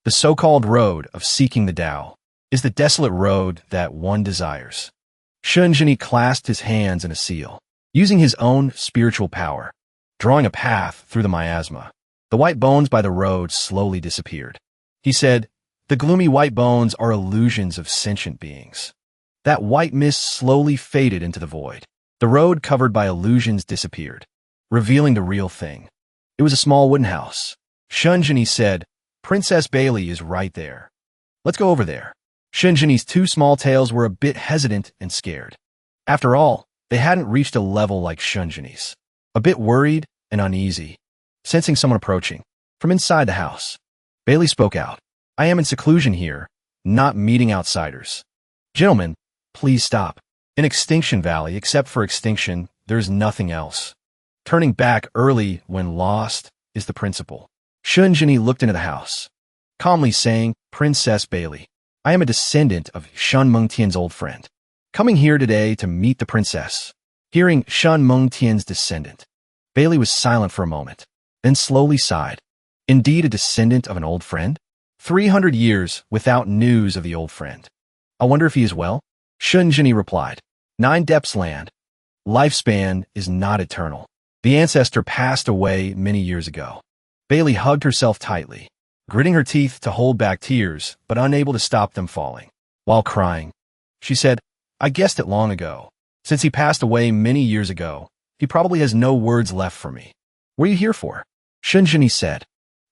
The so-called road of seeking the Tao is the desolate road that one desires." Shunjini clasped his hands in a seal, using his own spiritual power, drawing a path through the miasma. The white bones by the road slowly disappeared. He said, "The gloomy white bones are illusions of sentient beings." That white mist slowly faded into the void. The road covered by illusions disappeared, revealing the real thing. It was a small wooden house. Shunjini said, "Princess Bailey is right there. Let's go over there." Shunjini's 2 small tails were a bit hesitant and scared. After all, they hadn't reached a level like Shunjini's. A bit worried and uneasy, sensing someone approaching from inside the house. Bailey spoke out, "I am in seclusion here, not meeting outsiders. Gentlemen, please stop. In Extinction Valley, except for extinction, there's nothing else. Turning back early when lost is the principle. Shunjini looked into the house, calmly saying, Princess Bailey, I am a descendant of Shun Mengtian's old friend, coming here today to meet the princess. Hearing Shun Mengtian's descendant, Bailey was silent for a moment, then slowly sighed. Indeed a descendant of an old friend? 300 years without news of the old friend. I wonder if he is well? Shunjini replied. 9 depths land. Lifespan is not eternal. The ancestor passed away many years ago. Bailey hugged herself tightly, gritting her teeth to hold back tears, but unable to stop them falling. While crying, she said, I guessed it long ago. Since he passed away many years ago, he probably has no words left for me. What are you here for? Shunjini said,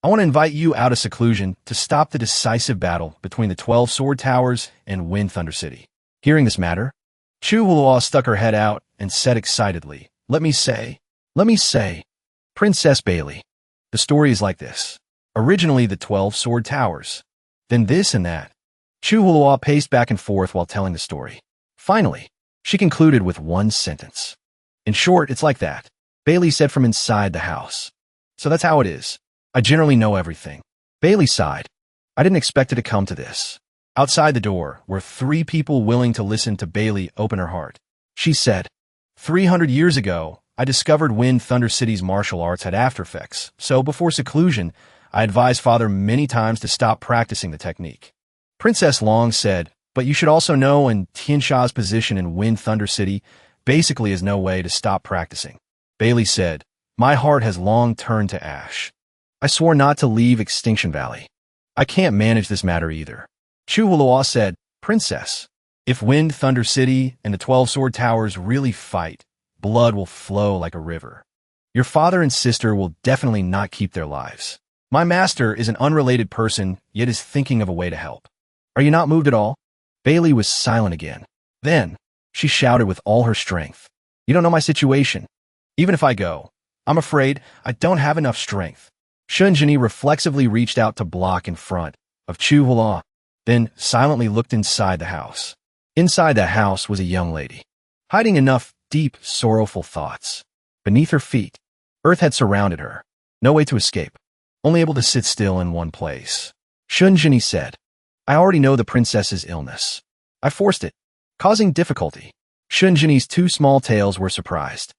I want to invite you out of seclusion to stop the decisive battle between the 12 sword towers and Wind Thunder City. Hearing this matter, Chu Hulua stuck her head out and said excitedly, Let me say, Princess Bailey. The story is like this. Originally the 12 sword towers, then this and that. Chu Hulua paced back and forth while telling the story. Finally, she concluded with one sentence. In short, it's like that, Bailey said from inside the house. So that's how it is. I generally know everything. Bailey sighed. I didn't expect it to come to this. Outside the door were 3 people willing to listen to Bailey open her heart. She said, 300 years ago, I discovered Wind Thunder City's martial arts had after effects, so before seclusion, I advised Father many times to stop practicing the technique. Princess Long said, but you should also know in Tiansha's position in Wind Thunder City basically is no way to stop practicing. Bailey said, my heart has long turned to ash. I swore not to leave Extinction Valley. I can't manage this matter either. Chu Hulua said, Princess, if Wind Thunder City and the 12 sword towers really fight, blood will flow like a river. Your father and sister will definitely not keep their lives. My master is an unrelated person, yet is thinking of a way to help. Are you not moved at all? Bailey was silent again. Then, she shouted with all her strength. You don't know my situation. Even if I go, I'm afraid I don't have enough strength. Shunjini reflexively reached out to block in front of Chu Hulua, then silently looked inside the house. Inside the house was a young lady, hiding enough deep, sorrowful thoughts. Beneath her feet, earth had surrounded her. No way to escape. Only able to sit still in one place. Shunjini said, I already know the princess's illness. I forced it, causing difficulty. Shunjini's 2 small tails were surprised.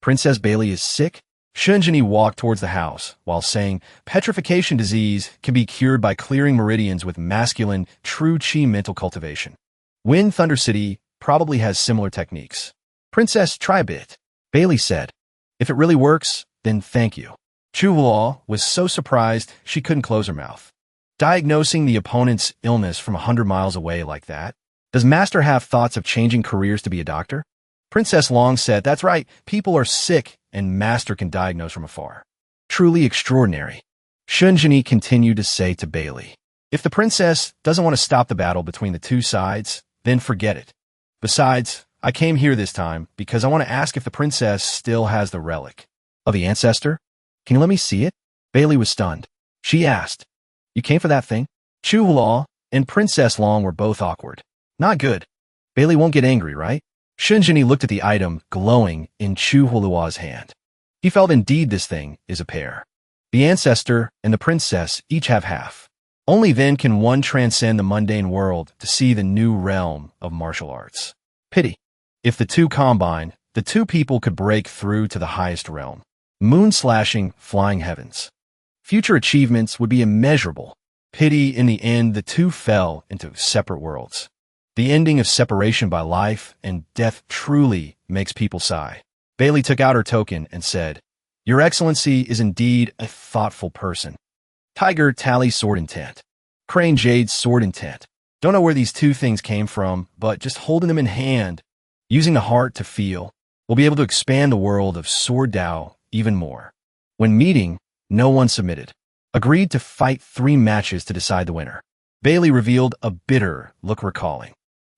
Princess Bailey is sick? Shunjini walked towards the house while saying, petrification disease can be cured by clearing meridians with masculine, true chi mental cultivation. Wind Thunder City probably has similar techniques. Princess, try a bit. Bailey said, if it really works, then thank you. Chu Hulua was so surprised she couldn't close her mouth. Diagnosing the opponent's illness from 100 miles away like that? Does Master have thoughts of changing careers to be a doctor? Princess Long said, that's right, people are sick and Master can diagnose from afar. Truly extraordinary. Shunjini continued to say to Bailey, if the princess doesn't want to stop the battle between the 2 sides, then forget it. Besides, I came here this time because I want to ask if the princess still has the relic of the ancestor. Can you let me see it? Bailey was stunned. She asked, you came for that thing? Chu Hulua and Princess Long were both awkward. Not good. Bailey won't get angry, right? Shunjini looked at the item glowing in Chu Hulua's hand. He felt indeed this thing is a pair. The ancestor and the princess each have half. Only then can one transcend the mundane world to see the new realm of martial arts. Pity. If the 2 combine, the 2 people could break through to the highest realm. Moon-slashing, flying heavens. Future achievements would be immeasurable. Pity in the end the 2 fell into separate worlds. The ending of separation by life and death truly makes people sigh. Bailey took out her token and said, Your Excellency is indeed a thoughtful person. Tiger Tally Sword Intent. Crane Jade's Sword Intent. Don't know where these 2 things came from, but just holding them in hand, using the heart to feel, we'll be able to expand the world of Sword Dao even more. When meeting, no one submitted. Agreed to fight 3 matches to decide the winner. Bailey revealed a bitter look recalling.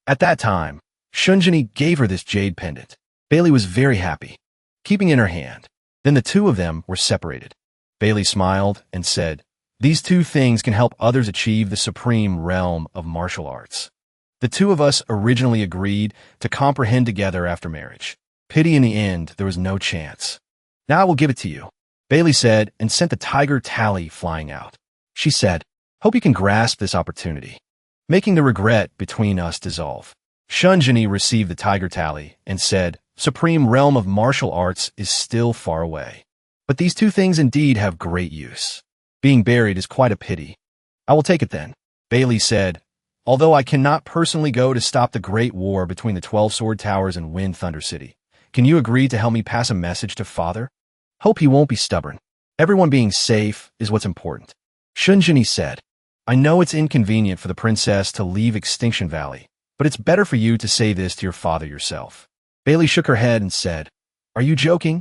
At that time, Shunjini gave her this jade pendant. Bailey was very happy, keeping it in her hand. Then the 2 of them were separated. Bailey smiled and said, These 2 things can help others achieve the supreme realm of martial arts. The 2 of us originally agreed to comprehend together after marriage. Pity in the end, there was no chance. Now I will give it to you, Bailey said and sent the tiger tally flying out. She said, hope you can grasp this opportunity, making the regret between us dissolve. Shunjini received the tiger tally and said, Supreme realm of martial arts is still far away. But these two things indeed have great use. Being buried is quite a pity. I will take it then, Bailey said, although I cannot personally go to stop the great war between the 12 sword towers and Wind Thunder City. Can you agree to help me pass a message to father? Hope he won't be stubborn. Everyone being safe is what's important. Shunjini said, I know it's inconvenient for the princess to leave Extinction Valley, but it's better for you to say this to your father yourself. Bailey shook her head and said, are you joking?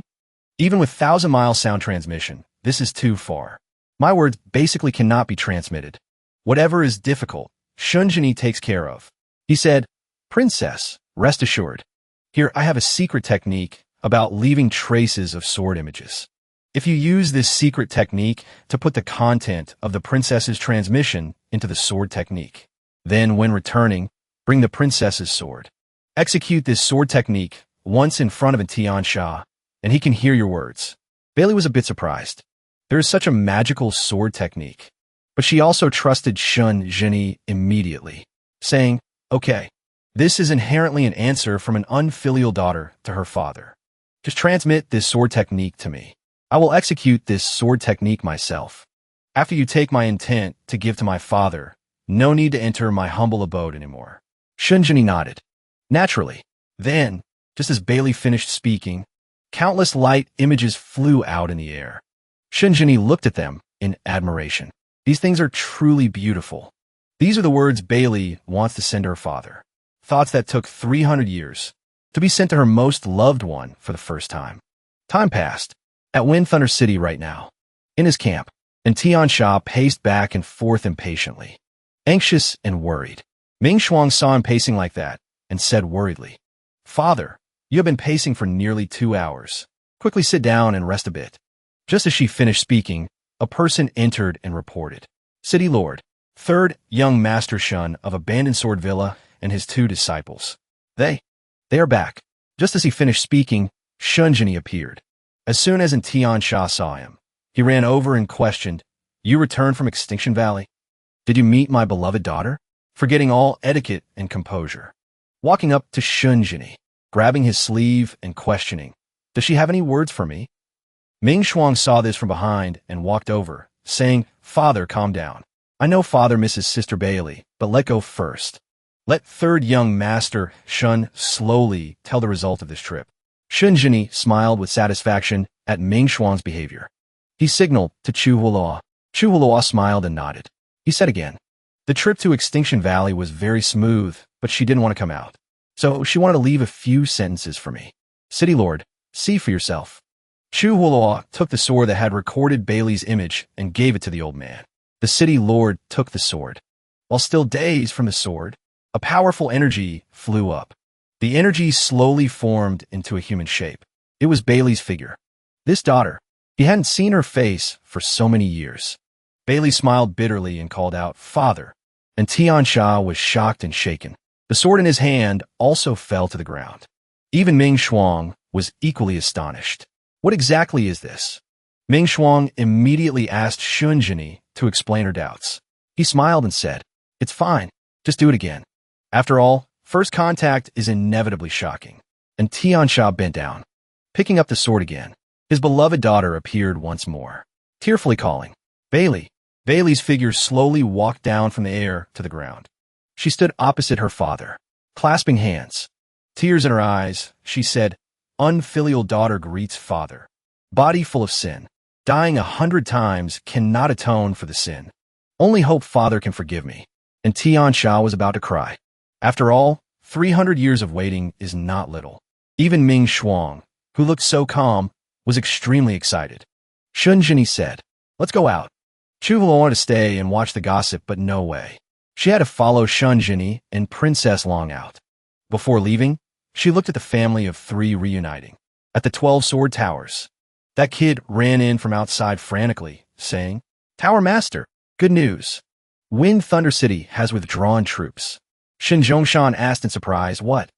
Even with 1,000-mile sound transmission, this is too far. My words basically cannot be transmitted. Whatever is difficult, Shunjini takes care of. He said, Princess, rest assured. Here I have a secret technique about leaving traces of sword images. If you use this secret technique to put the content of the princess's transmission into the sword technique, then when returning, bring the princess's sword. Execute this sword technique once in front of Tian Sha, and he can hear your words. Bailey was a bit surprised. There is such a magical sword technique. But she also trusted Shunjini immediately, saying, okay, this is inherently an answer from an unfilial daughter to her father. Just transmit this sword technique to me. I will execute this sword technique myself. After you take my intent to give to my father, no need to enter my humble abode anymore. Shunjini nodded. Naturally. Then, just as Bailey finished speaking, countless light images flew out in the air. Shunjini looked at them in admiration. These things are truly beautiful. These are the words Bailey wants to send to her father. Thoughts that took 300 years to be sent to her most loved one for the first time. Time passed. At Wind Thunder City right now, in his camp, and Tian Sha paced back and forth impatiently, anxious and worried. Ming Shuang saw him pacing like that and said worriedly, Father, you have been pacing for nearly 2 hours. Quickly sit down and rest a bit. Just as she finished speaking, a person entered and reported. City Lord, third young Master Shun of Abandoned Sword Villa and his 2 disciples. They are back. Just as he finished speaking, Shunjini appeared. As soon as Tian Sha saw him, he ran over and questioned, You returned from Extinction Valley? Did you meet my beloved daughter? Forgetting all etiquette and composure. Walking up to Shunjini, grabbing his sleeve and questioning, Does she have any words for me? Ming Shuang saw this from behind and walked over, saying, Father, calm down. I know Father misses Sister Bailey, but let go first. Let third young Master Shun slowly tell the result of this trip. Shunjini smiled with satisfaction at Ming Shuang's behavior. He signaled to Chu Huoluo. Chu Huoluo smiled and nodded. He said again, the trip to Extinction Valley was very smooth, but she didn't want to come out. So she wanted to leave a few sentences for me. City Lord, see for yourself. Chu Huoluo took the sword that had recorded Bailey's image and gave it to the old man. The City Lord took the sword. While still dazed from the sword, a powerful energy flew up. The energy slowly formed into a human shape. It was Bailey's figure. This daughter. He hadn't seen her face for so many years. Bailey smiled bitterly and called out, Father. And Tian Sha was shocked and shaken. The sword in his hand also fell to the ground. Even Ming Shuang was equally astonished. What exactly is this? Ming Shuang immediately asked Shunjini to explain her doubts. He smiled and said, It's fine. Just do it again. After all, first contact is inevitably shocking. And Tian Sha bent down. Picking up the sword again, his beloved daughter appeared once more, tearfully calling, Bailey. Bailey's figure slowly walked down from the air to the ground. She stood opposite her father, clasping hands. Tears in her eyes, she said, Unfilial daughter greets father. Body full of sin. Dying 100 times cannot atone for the sin. Only hope father can forgive me. And Tian Sha was about to cry. After all, 300 years of waiting is not little. Even Ming Shuang, who looked so calm, was extremely excited. Shunjini said, Let's go out. Chu Huoluo wanted to stay and watch the gossip, but no way. She had to follow Shunjini and Princess Long out. Before leaving, she looked at the family of 3 reuniting. At the 12 sword towers. That kid ran in from outside frantically, saying, Tower Master, good news. Wind Thunder City has withdrawn troops. Shin Zhongshan asked in surprise, What?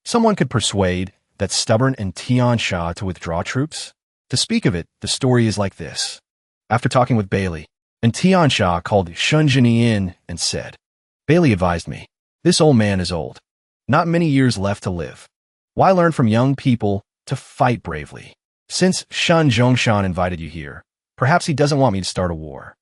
Someone could persuade that stubborn and Tian Sha to withdraw troops? To speak of it, the story is like this. After talking with Bailey, and Tiansha called Shunjini in and said, Bailey advised me, this old man is old. Not many years left to live. Why learn from young people to fight bravely? Since Shun Zhongshan invited you here, perhaps he doesn't want me to start a war.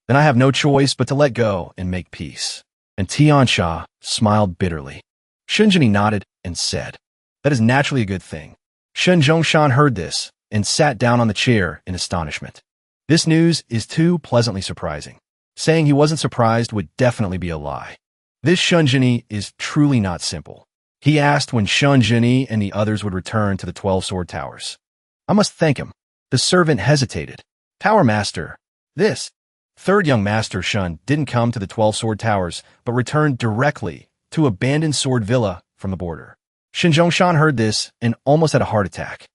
Then I have no choice but to let go and make peace. And Tiansha smiled bitterly. Shunjini nodded and said, that is naturally a good thing. Shun Zhongshan heard this and sat down on the chair in astonishment. This news is too pleasantly surprising. Saying he wasn't surprised would definitely be a lie. This Shunjini is truly not simple. He asked when Shunjini and the others would return to the 12 Sword Towers. I must thank him. The servant hesitated. Tower Master, this third young Master Shun didn't come to the 12 Sword Towers, but returned directly to abandoned sword villa from the border. Shinjongshan heard this and almost had a heart attack.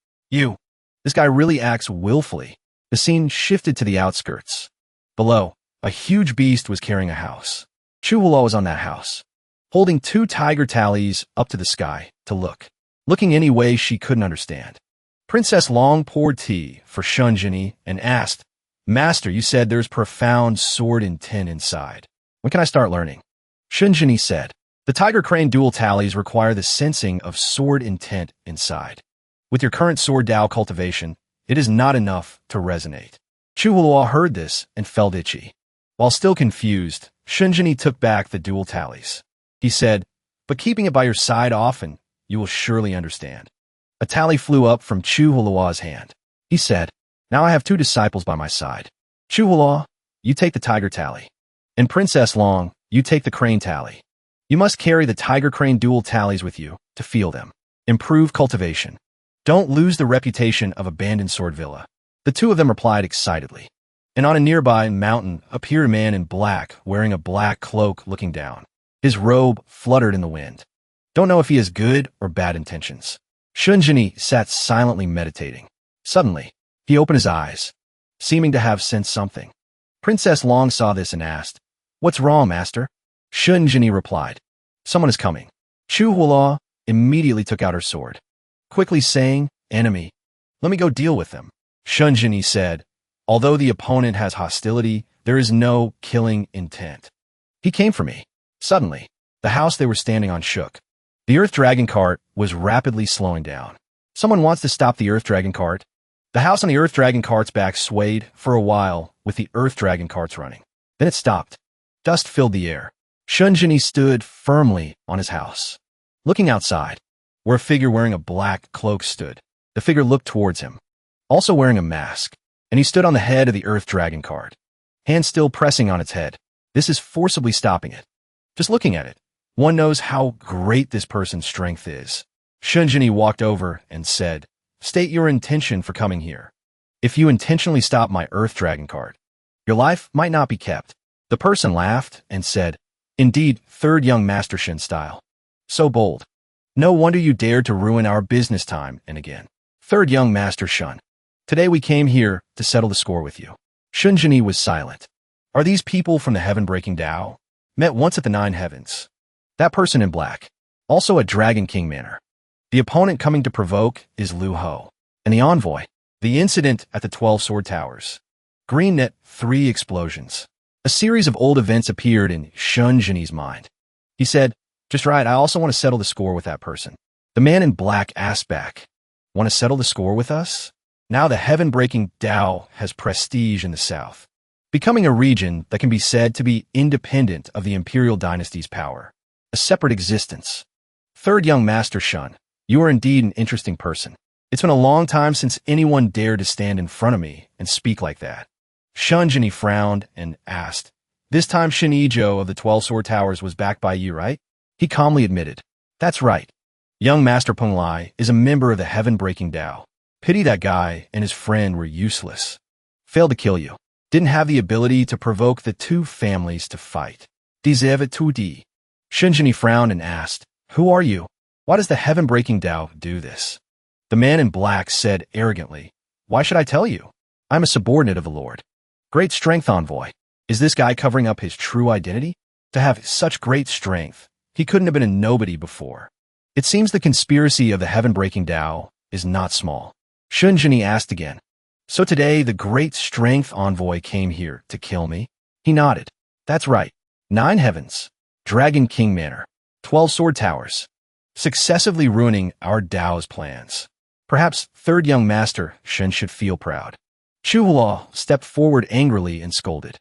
This guy really acts willfully. The scene shifted to the outskirts. Below, a huge beast was carrying a house. Chuhula was on that house, holding 2 tiger tallies up to the sky to looking any way she couldn't understand. Princess Long poured tea for Shunjini and asked, Master, you said there's profound sword intent inside. When can I start learning? Shunjini said, the tiger crane dual tallies require the sensing of sword intent inside. With your current sword Dao cultivation, it is not enough to resonate. Chuhua heard this and felt itchy. While still confused, Shunjini took back the dual tallies. He said, but keeping it by your side often, you will surely understand. A tally flew up from Chuhulua's hand. He said, now I have 2 disciples by my side. Chuhulua, you take the tiger tally. And Princess Long, you take the crane tally. You must carry the tiger crane dual tallies with you to feel them. Improve cultivation. Don't lose the reputation of abandoned sword villa. The 2 of them replied excitedly. And on a nearby mountain appeared a man in black, wearing a black cloak looking down. His robe fluttered in the wind. Don't know if he has good or bad intentions. Shunjini sat silently meditating. Suddenly, he opened his eyes, seeming to have sensed something. Princess Long saw this and asked, what's wrong, master? Shunjini replied, someone is coming. Chuhula immediately took out her sword, quickly saying, enemy, let me go deal with them. Shunjini said, although the opponent has hostility, there is no killing intent. He came for me. Suddenly, the house they were standing on shook. The Earth Dragon cart was rapidly slowing down. Someone wants to stop the Earth Dragon cart. The house on the Earth Dragon cart's back swayed for a while with the Earth Dragon carts running. Then it stopped. Dust filled the air. Shunjini stood firmly on his house. Looking outside, where a figure wearing a black cloak stood. The figure looked towards him, also wearing a mask, and he stood on the head of the Earth Dragon cart, hand still pressing on its head. This is forcibly stopping it. Just looking at it, one knows how great this person's strength is. Shunjini walked over and said, state your intention for coming here. If you intentionally stop my Earth Dragon cart, your life might not be kept. The person laughed and said, indeed, third young Master Shin style. So bold. No wonder you dared to ruin our business time and again. Third young Master Shun. Today we came here to settle the score with you. Shunjini was silent. Are these people from the heaven-breaking Dao? Met once at the 9 heavens. That person in black. Also a Dragon King manner. The opponent coming to provoke is Lu Ho. And the envoy. The incident at the 12 Sword Towers. Green net 3 explosions. A series of old events appeared in Shunjini's mind. He said, just right, I also want to settle the score with that person. The man in black asked back, want to settle the score with us? Now the heaven-breaking Dao has prestige in the south, becoming a region that can be said to be independent of the imperial dynasty's power, a separate existence. Third young Master Shun, you are indeed an interesting person. It's been a long time since anyone dared to stand in front of me and speak like that. Shunjini frowned and asked, this time Shinijo of the 12 Sword Towers was backed by you, right? He calmly admitted, that's right. Young Master Peng Lai is a member of the heaven-breaking Dao. Pity that guy and his friend were useless. Failed to kill you. Didn't have the ability to provoke the 2 families to fight. Deserve to D. Shunjini frowned and asked, who are you? Why does the heaven-breaking Dao do this? The man in black said arrogantly, why should I tell you? I'm a subordinate of the Lord. Great strength envoy. Is this guy covering up his true identity? To have such great strength, he couldn't have been a nobody before. It seems the conspiracy of the heaven-breaking Dao is not small. Shunjini asked again, So today, the great strength envoy came here to kill me? He nodded. That's right. 9 heavens. Dragon King Manor. 12 sword towers. Successively ruining our Dao's plans. Perhaps third young master Shen should feel proud. Chu Hua stepped forward angrily and scolded.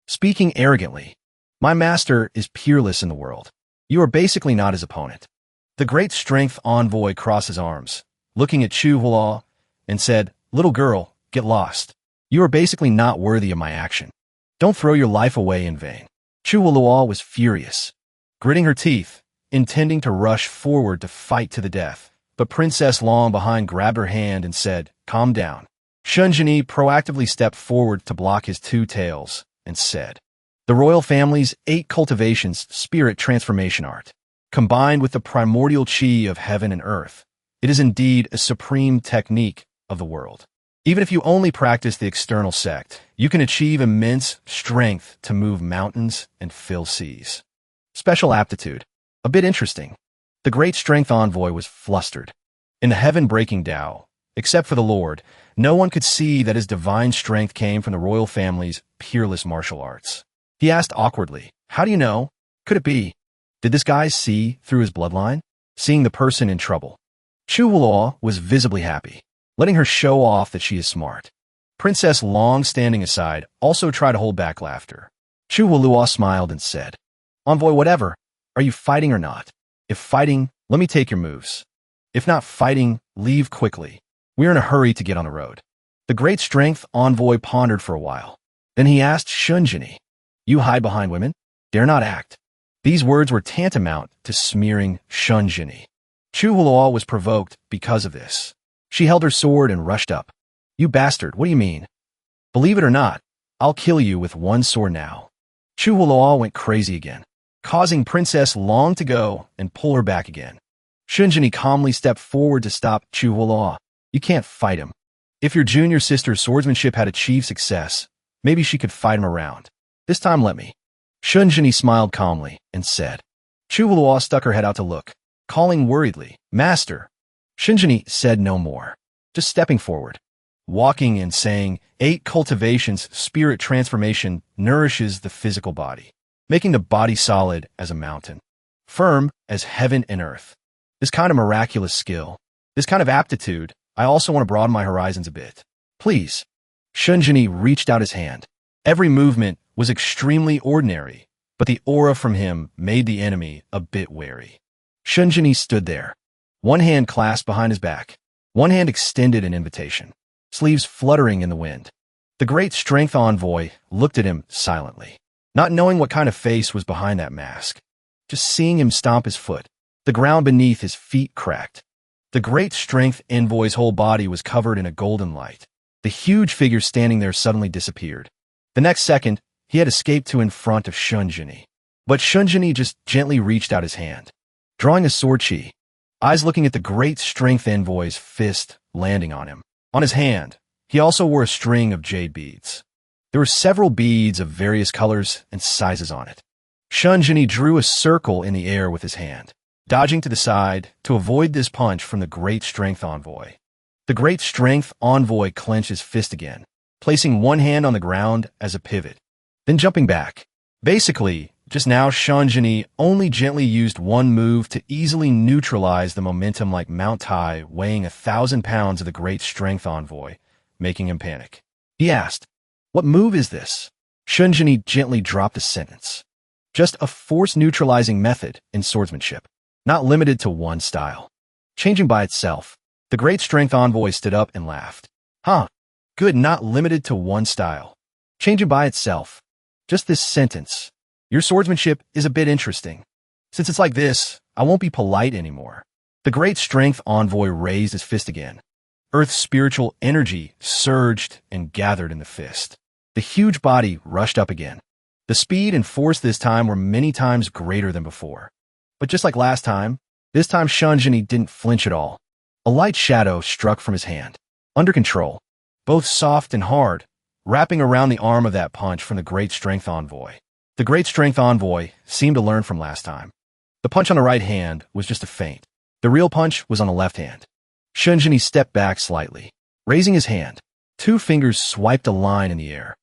Speaking arrogantly. My master is peerless in the world. You are basically not his opponent. The great strength envoy crossed his arms, looking at Chu Hua, and said, Little girl, get lost. You are basically not worthy of my action. Don't throw your life away in vain. Chu Hua was furious, gritting her teeth, intending to rush forward to fight to the death. But Princess Long behind grabbed her hand and said, Calm down. Shunjini proactively stepped forward to block his 2 tails and said, The royal family's 8 cultivations spirit transformation art, combined with the primordial chi of heaven and earth, it is indeed a supreme technique of the world. Even if you only practice the external sect, you can achieve immense strength to move mountains and fill seas. Special aptitude. A bit interesting. The great strength envoy was flustered. In the heaven-breaking Tao, except for the Lord, no one could see that his divine strength came from the royal family's peerless martial arts. He asked awkwardly, How do you know? Could it be? Did this guy see through his bloodline? Seeing the person in trouble. Chu Hua was visibly happy, letting her show off that she is smart. Princess Long, standing aside, also tried to hold back laughter. Chu Hua smiled and said, Envoy, whatever. Are you fighting or not? If fighting, let me take your moves. If not fighting, leave quickly. We're in a hurry to get on the road. The great strength envoy pondered for a while. Then he asked Shunjini, You hide behind women? Dare not act. These words were tantamount to smearing Shunjini. Chu Hua was provoked because of this. She held her sword and rushed up. You bastard, what do you mean? Believe it or not, I'll kill you with one sword now. Chu Hua went crazy again, causing Princess Long to go and pull her back again. Shunjini calmly stepped forward to stop Chu Hua. You can't fight him. If your junior sister's swordsmanship had achieved success, maybe she could fight him around. This time let me. Shunjini smiled calmly and said. Chu Hua stuck her head out to look, calling worriedly, Master. Shunjini said no more, just stepping forward, walking and saying, 8 cultivations spirit transformation nourishes the physical body, making the body solid as a mountain, firm as heaven and earth. This kind of miraculous skill, this kind of aptitude, I also want to broaden my horizons a bit. Please. Shunjini reached out his hand. Every movement was extremely ordinary, but the aura from him made the enemy a bit wary. Shunjini stood there, one hand clasped behind his back, one hand extended in invitation, sleeves fluttering in the wind. The great strength envoy looked at him silently, not knowing what kind of face was behind that mask. Just seeing him stomp his foot, the ground beneath his feet cracked. The great strength envoy's whole body was covered in a golden light. The huge figure standing there suddenly disappeared. The next second, he had escaped to in front of Shunjini. But Shunjini just gently reached out his hand, drawing a sword chi, eyes looking at the great strength envoy's fist landing on him. On his hand, he also wore a string of jade beads. There were several beads of various colors and sizes on it. Shunjini drew a circle in the air with his hand, dodging to the side to avoid this punch from the great strength envoy. The great strength envoy clenched his fist again, placing one hand on the ground as a pivot, then jumping back. Basically, just now Shunjini only gently used one move to easily neutralize the momentum like Mount Tai weighing 1,000 pounds of the great strength envoy, making him panic. He asked, What move is this? Shunjini gently dropped the sentence. Just a force-neutralizing method in swordsmanship, not limited to one style. Changing by itself. The great strength envoy stood up and laughed. Huh. Good, not limited to one style. Changing by itself. Just this sentence. Your swordsmanship is a bit interesting. Since it's like this, I won't be polite anymore. The great strength envoy raised his fist again. Earth's spiritual energy surged and gathered in the fist. The huge body rushed up again. The speed and force this time were many times greater than before. But just like last time, this time Shunjini didn't flinch at all. A light shadow struck from his hand. Under control. Both soft and hard, wrapping around the arm of that punch from the great strength envoy. The great strength envoy seemed to learn from last time. The punch on the right hand was just a feint. The real punch was on the left hand. Shunjini stepped back slightly, raising his hand. Two fingers swiped a line in the air,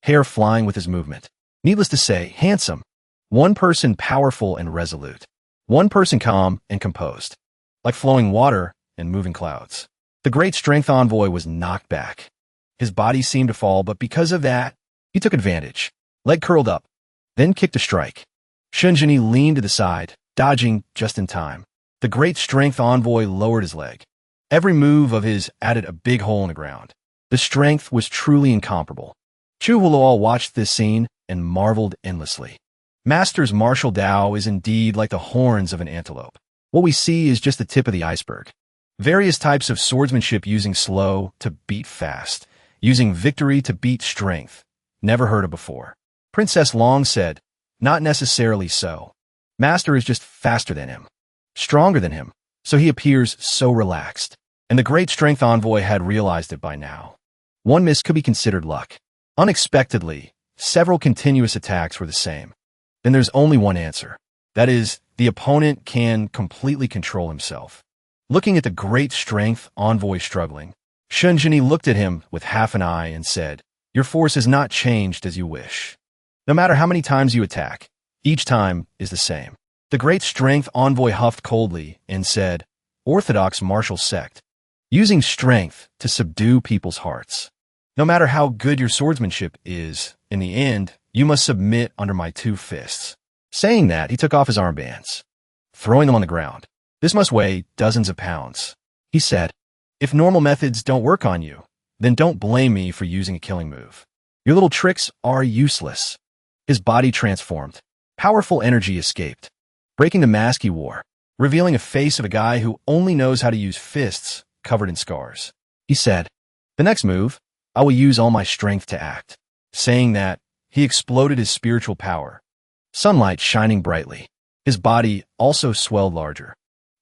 hair flying with his movement. Needless to say, handsome. One person powerful and resolute. One person calm and composed, like flowing water and moving clouds. The great strength envoy was knocked back. His body seemed to fall, but because of that, he took advantage. Leg curled up, then kicked a strike. Shunjini leaned to the side, dodging just in time. The great strength envoy lowered his leg. Every move of his added a big hole in the ground. The strength was truly incomparable. Chu Huluo watched this scene and marveled endlessly. Master's martial Tao is indeed like the horns of an antelope. What we see is just the tip of the iceberg. Various types of swordsmanship using slow to beat fast, using victory to beat strength. Never heard of before. Princess Long said, not necessarily so. Master is just faster than him, stronger than him, so he appears so relaxed. And the great strength envoy had realized it by now. One miss could be considered luck. Unexpectedly, several continuous attacks were the same. Then there's only one answer. That is, the opponent can completely control himself. Looking at the great strength envoy struggling, Shunjini looked at him with half an eye and said, your force has not changed as you wish. No matter how many times you attack, each time is the same. The great strength envoy huffed coldly and said, Orthodox martial sect, using strength to subdue people's hearts. No matter how good your swordsmanship is, in the end, you must submit under my two fists. Saying that, he took off his armbands, throwing them on the ground. This must weigh dozens of pounds. He said, if normal methods don't work on you, then don't blame me for using a killing move. Your little tricks are useless. His body transformed. Powerful energy escaped, breaking the mask he wore, revealing a face of a guy who only knows how to use fists covered in scars. He said, the next move, I will use all my strength to act. Saying that, he exploded his spiritual power. Sunlight shining brightly. His body also swelled larger.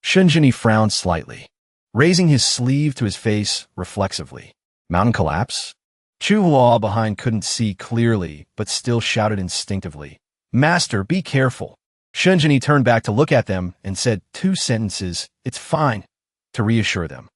Shunjini frowned slightly, raising his sleeve to his face reflexively. Mountain collapse? Chu Hua behind couldn't see clearly, but still shouted instinctively, Master, be careful. Shunjini turned back to look at them and said 2 sentences, it's fine, to reassure them.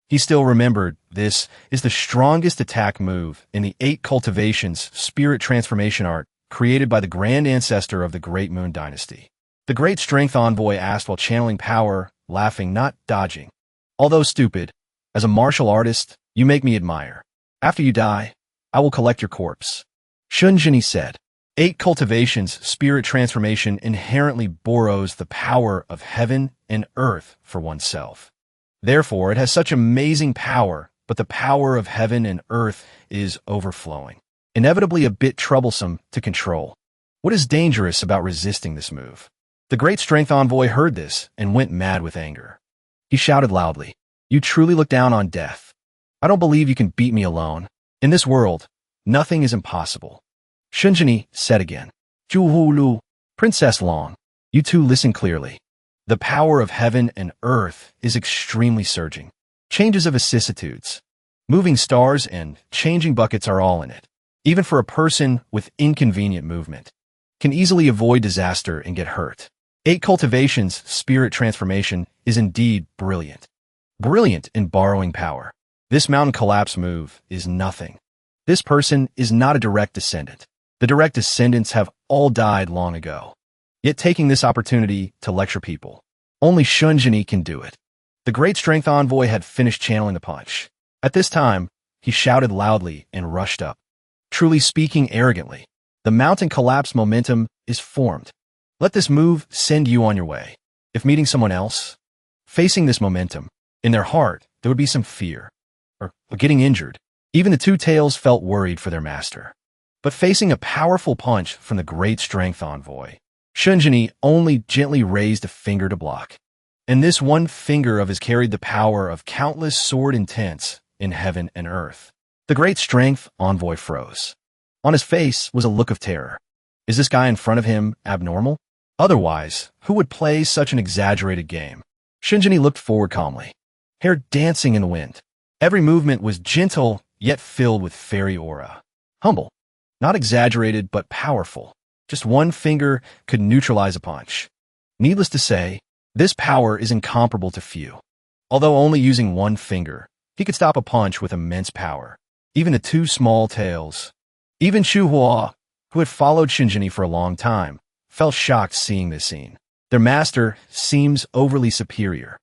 He still remembered this is the strongest attack move in the 8 cultivations spirit transformation art created by the grand ancestor of the Great Moon Dynasty. The great strength envoy asked while channeling power, laughing, not dodging. Although stupid, as a martial artist, you make me admire. After you die, I will collect your corpse. Shunjini said, 8 cultivations spirit transformation inherently borrows the power of heaven and earth for oneself. Therefore, it has such amazing power, but the power of heaven and earth is overflowing, inevitably a bit troublesome to control. What is dangerous about resisting this move? The great strength envoy heard this and went mad with anger. He shouted loudly, you truly look down on death. I don't believe you can beat me alone. In this world, nothing is impossible. Shunjini said again, Juhulu, Princess Long, you two listen clearly. The power of heaven and earth is extremely surging. Changes of vicissitudes, moving stars and changing buckets are all in it. Even for a person with inconvenient movement, can easily avoid disaster and get hurt. 8 cultivations spirit transformation is indeed brilliant. Brilliant in borrowing power. This mountain collapse move is nothing. This person is not a direct descendant. The direct descendants have all died long ago. Yet taking this opportunity to lecture people. Only Shunjini can do it. The great strength envoy had finished channeling the punch. At this time, he shouted loudly and rushed up. Truly speaking arrogantly, the mountain collapse momentum is formed. Let this move send you on your way. If meeting someone else, facing this momentum, in their heart, there would be some fear, or getting injured. Even the 2 tails felt worried for their master. But facing a powerful punch from the great strength envoy, Shunjini only gently raised a finger to block. And this one finger of his carried the power of countless sword intents in heaven and earth. The great strength envoy froze. On his face was a look of terror. Is this guy in front of him abnormal? Otherwise, who would play such an exaggerated game? Shunjini looked forward calmly, hair dancing in the wind. Every movement was gentle, yet filled with fairy aura. Humble, not exaggerated, but powerful. Just one finger could neutralize a punch. Needless to say, this power is incomparable to few. Although only using one finger, he could stop a punch with immense power. even the two small tails. Even Chu Hua, who had followed Shinjini for a long time, felt shocked seeing this scene. Their master seems overly superior.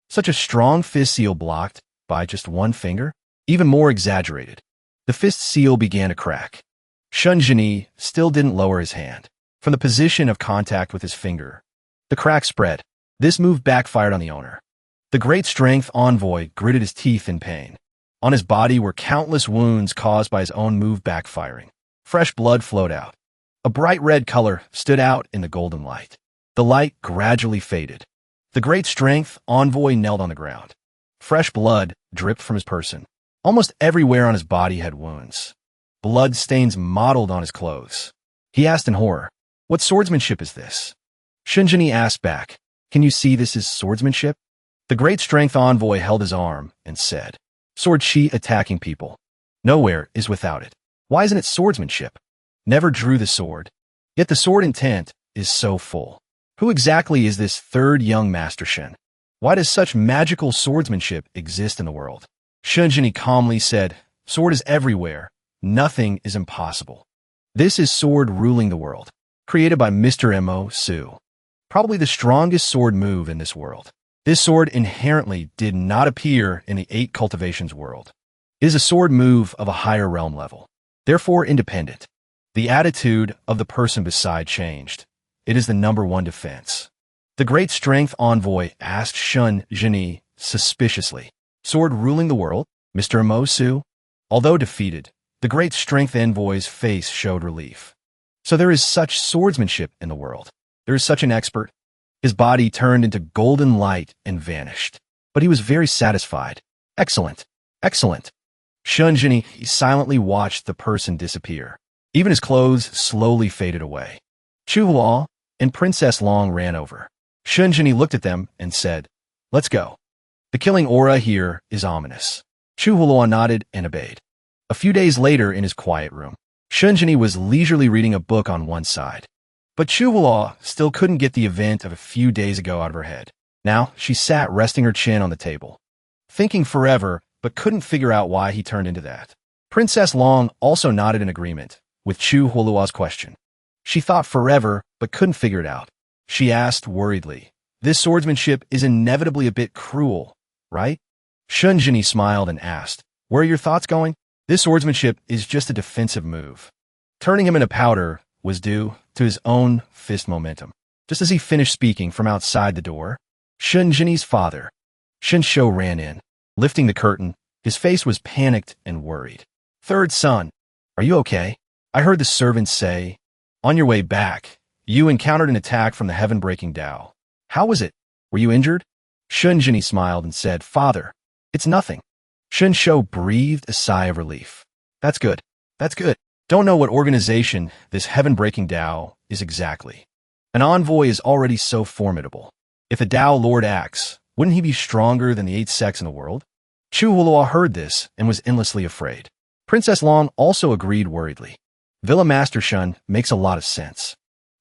Such a strong fist seal blocked by just one finger? Even more exaggerated. The fist seal began to crack. Shinjini still didn't lower his hand. From the position of contact with his finger, the crack spread. This move backfired on the owner. The great strength envoy gritted his teeth in pain. On his body were countless wounds caused by his own move backfiring. Fresh blood flowed out. A bright red color stood out in the golden light. The light gradually faded. The great strength envoy knelt on the ground. Fresh blood dripped from his person. Almost everywhere on his body had wounds. Blood stains mottled on his clothes. He asked in horror, "What swordsmanship is this?" Shinjini asked back, "Can you see this is swordsmanship?" The great strength envoy held his arm and said, "Sword chi attacking people. Nowhere is without it. Why isn't it swordsmanship? Never drew the sword. Yet the sword intent is so full. Who exactly is this third young master Shin? Why does such magical swordsmanship exist in the world?" Shinjini calmly said, "Sword is everywhere. Nothing is impossible. This is sword ruling the world, created by Mr. Mo Su. Probably the strongest sword move in this world. This sword inherently did not appear in the 8 cultivations world. It is a sword move of a higher realm level, therefore independent. The attitude of the person beside changed. It is the #1 defense." The great strength envoy asked Shun Jini suspiciously, "Sword ruling the world, Mr. Mo Su?" Although defeated, the great strength envoy's face showed relief. So there is such swordsmanship in the world. There is such an expert. His body turned into golden light and vanished. But he was very satisfied. Excellent. Excellent. Shunjini silently watched the person disappear. Even his clothes slowly faded away. Chu Hua and Princess Long ran over. Shunjini looked at them and said, "Let's go." The killing aura here is ominous. Chu Hua nodded and obeyed. A few days later in his quiet room, Shunjini was leisurely reading a book on one side. But Chu Hua still couldn't get the event of a few days ago out of her head. Now she sat resting her chin on the table, thinking forever, but couldn't figure out why he turned into that. Princess Long also nodded in agreement with Chu Hua's question. She thought forever, but couldn't figure it out. She asked worriedly, "This swordsmanship is inevitably a bit cruel, right?" Shunjini smiled and asked, "Where are your thoughts going?" This swordsmanship is just a defensive move. Turning him into powder was due to his own fist momentum. Just as he finished speaking from outside the door, Shunjini's father, Shinsho, ran in. Lifting the curtain, his face was panicked and worried. "Third son, are you okay? I heard the servants say, on your way back, you encountered an attack from the heaven-breaking Tao. How was it? Were you injured?" Shunjini smiled and said, "Father, it's nothing." Shinsho breathed a sigh of relief. "That's good. That's good. Don't know what organization this heaven-breaking Tao is exactly. An envoy is already so formidable. If the Tao Lord acts, wouldn't he be stronger than the 8 sects in the world?" Chu Hua heard this and was endlessly afraid. Princess Long also agreed worriedly. Villa Master Shun makes a lot of sense.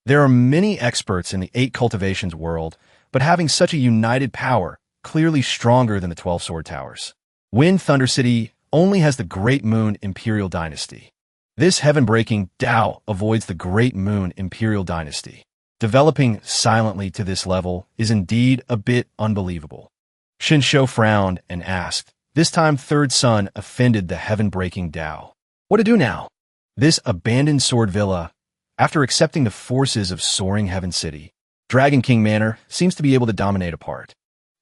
There are many experts in the 8 cultivations world, but having such a united power, clearly stronger than the 12 sword towers. Wind Thunder City only has the Great Moon Imperial Dynasty. This heaven-breaking Tao avoids the Great Moon Imperial Dynasty. Developing silently to this level is indeed a bit unbelievable. Shinsho frowned and asked, "This time third son offended the heaven-breaking Tao. What to do now?" This abandoned sword villa, after accepting the forces of soaring Heaven City, Dragon King Manor seems to be able to dominate a part.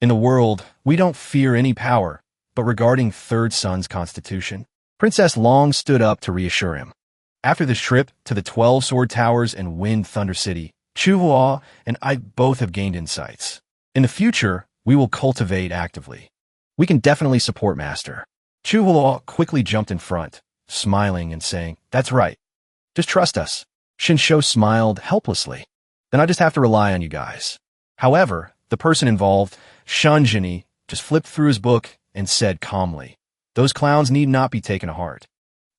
In the world, we don't fear any power, but regarding third son's constitution, Princess Long stood up to reassure him. After this trip to the 12 sword towers and Wind Thunder City, Chu Hua and I both have gained insights. In the future, we will cultivate actively. We can definitely support Master. Chu Hua quickly jumped in front, smiling and saying, "That's right. Just trust us." Shinsho smiled helplessly. "Then I just have to rely on you guys." However, the person involved, Shunjini, just flipped through his book and said calmly, "Those clowns need not be taken to heart."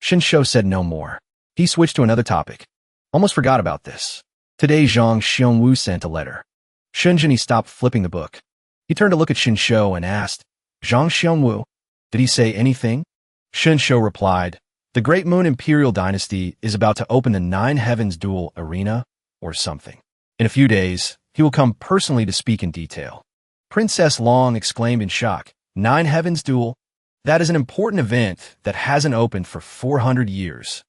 Shinsho said no more. He switched to another topic. "Almost forgot about this. Today Zhang Xiongwu sent a letter." Shunjini stopped flipping the book. He turned to look at Shinsho and asked, "Zhang Xiongwu, did he say anything?" Shinsho replied, The Great Moon Imperial Dynasty is about to open the Nine Heavens Duel Arena or something. In a few days, he will come personally to speak in detail. Princess Long exclaimed in shock, Nine Heavens Duel? That is an important event that hasn't opened for 400 years.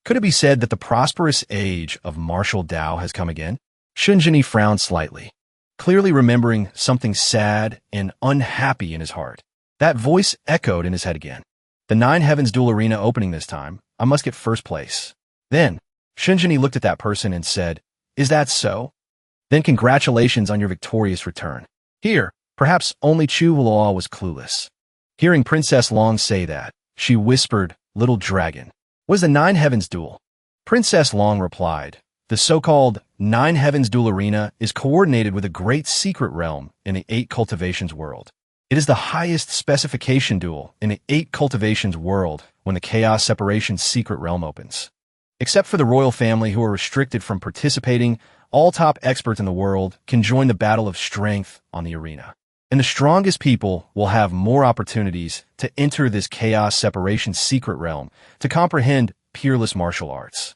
Could it be said that the prosperous age of martial Dao has come again? Shunjini frowned slightly, clearly remembering something sad and unhappy in his heart. That voice echoed in his head again. The Nine Heavens Duel Arena opening this time. I must get first place. Then, Shunjini looked at that person and said, Is that so? Then congratulations on your victorious return. Here, perhaps only Chu Huloa was clueless. Hearing Princess Long say that, she whispered, Little dragon. Was the Nine Heavens Duel? Princess Long replied, The so-called Nine Heavens Duel Arena is coordinated with a great secret realm in the Eight Cultivations world. It is the highest specification duel in the Eight Cultivations world when the Chaos Separation secret realm opens. Except for the royal family who are restricted from participating, all top experts in the world can join the battle of strength on the arena. And the strongest people will have more opportunities to enter this Chaos Separation secret realm to comprehend peerless martial arts.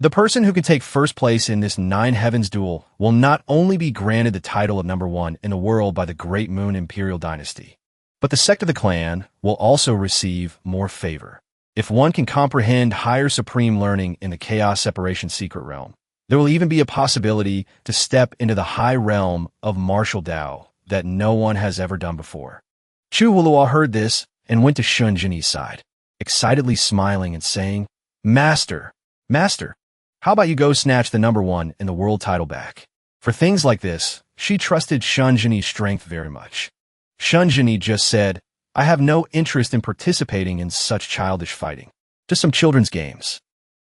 The person who can take first place in this Nine Heavens Duel will not only be granted the title of #1 in the world by the Great Moon Imperial Dynasty, but the sect of the clan will also receive more favor. If one can comprehend higher supreme learning in the Chaos Separation secret realm, there will even be a possibility to step into the high realm of martial Dao that no one has ever done before. Chu Huloa heard this and went to Shun Jini's side, excitedly smiling and saying, Master, how about you go snatch the #1 in the world title back? For things like this, she trusted Shun Jini's strength very much. Shun Jini just said, I have no interest in participating in such childish fighting. Just some children's games.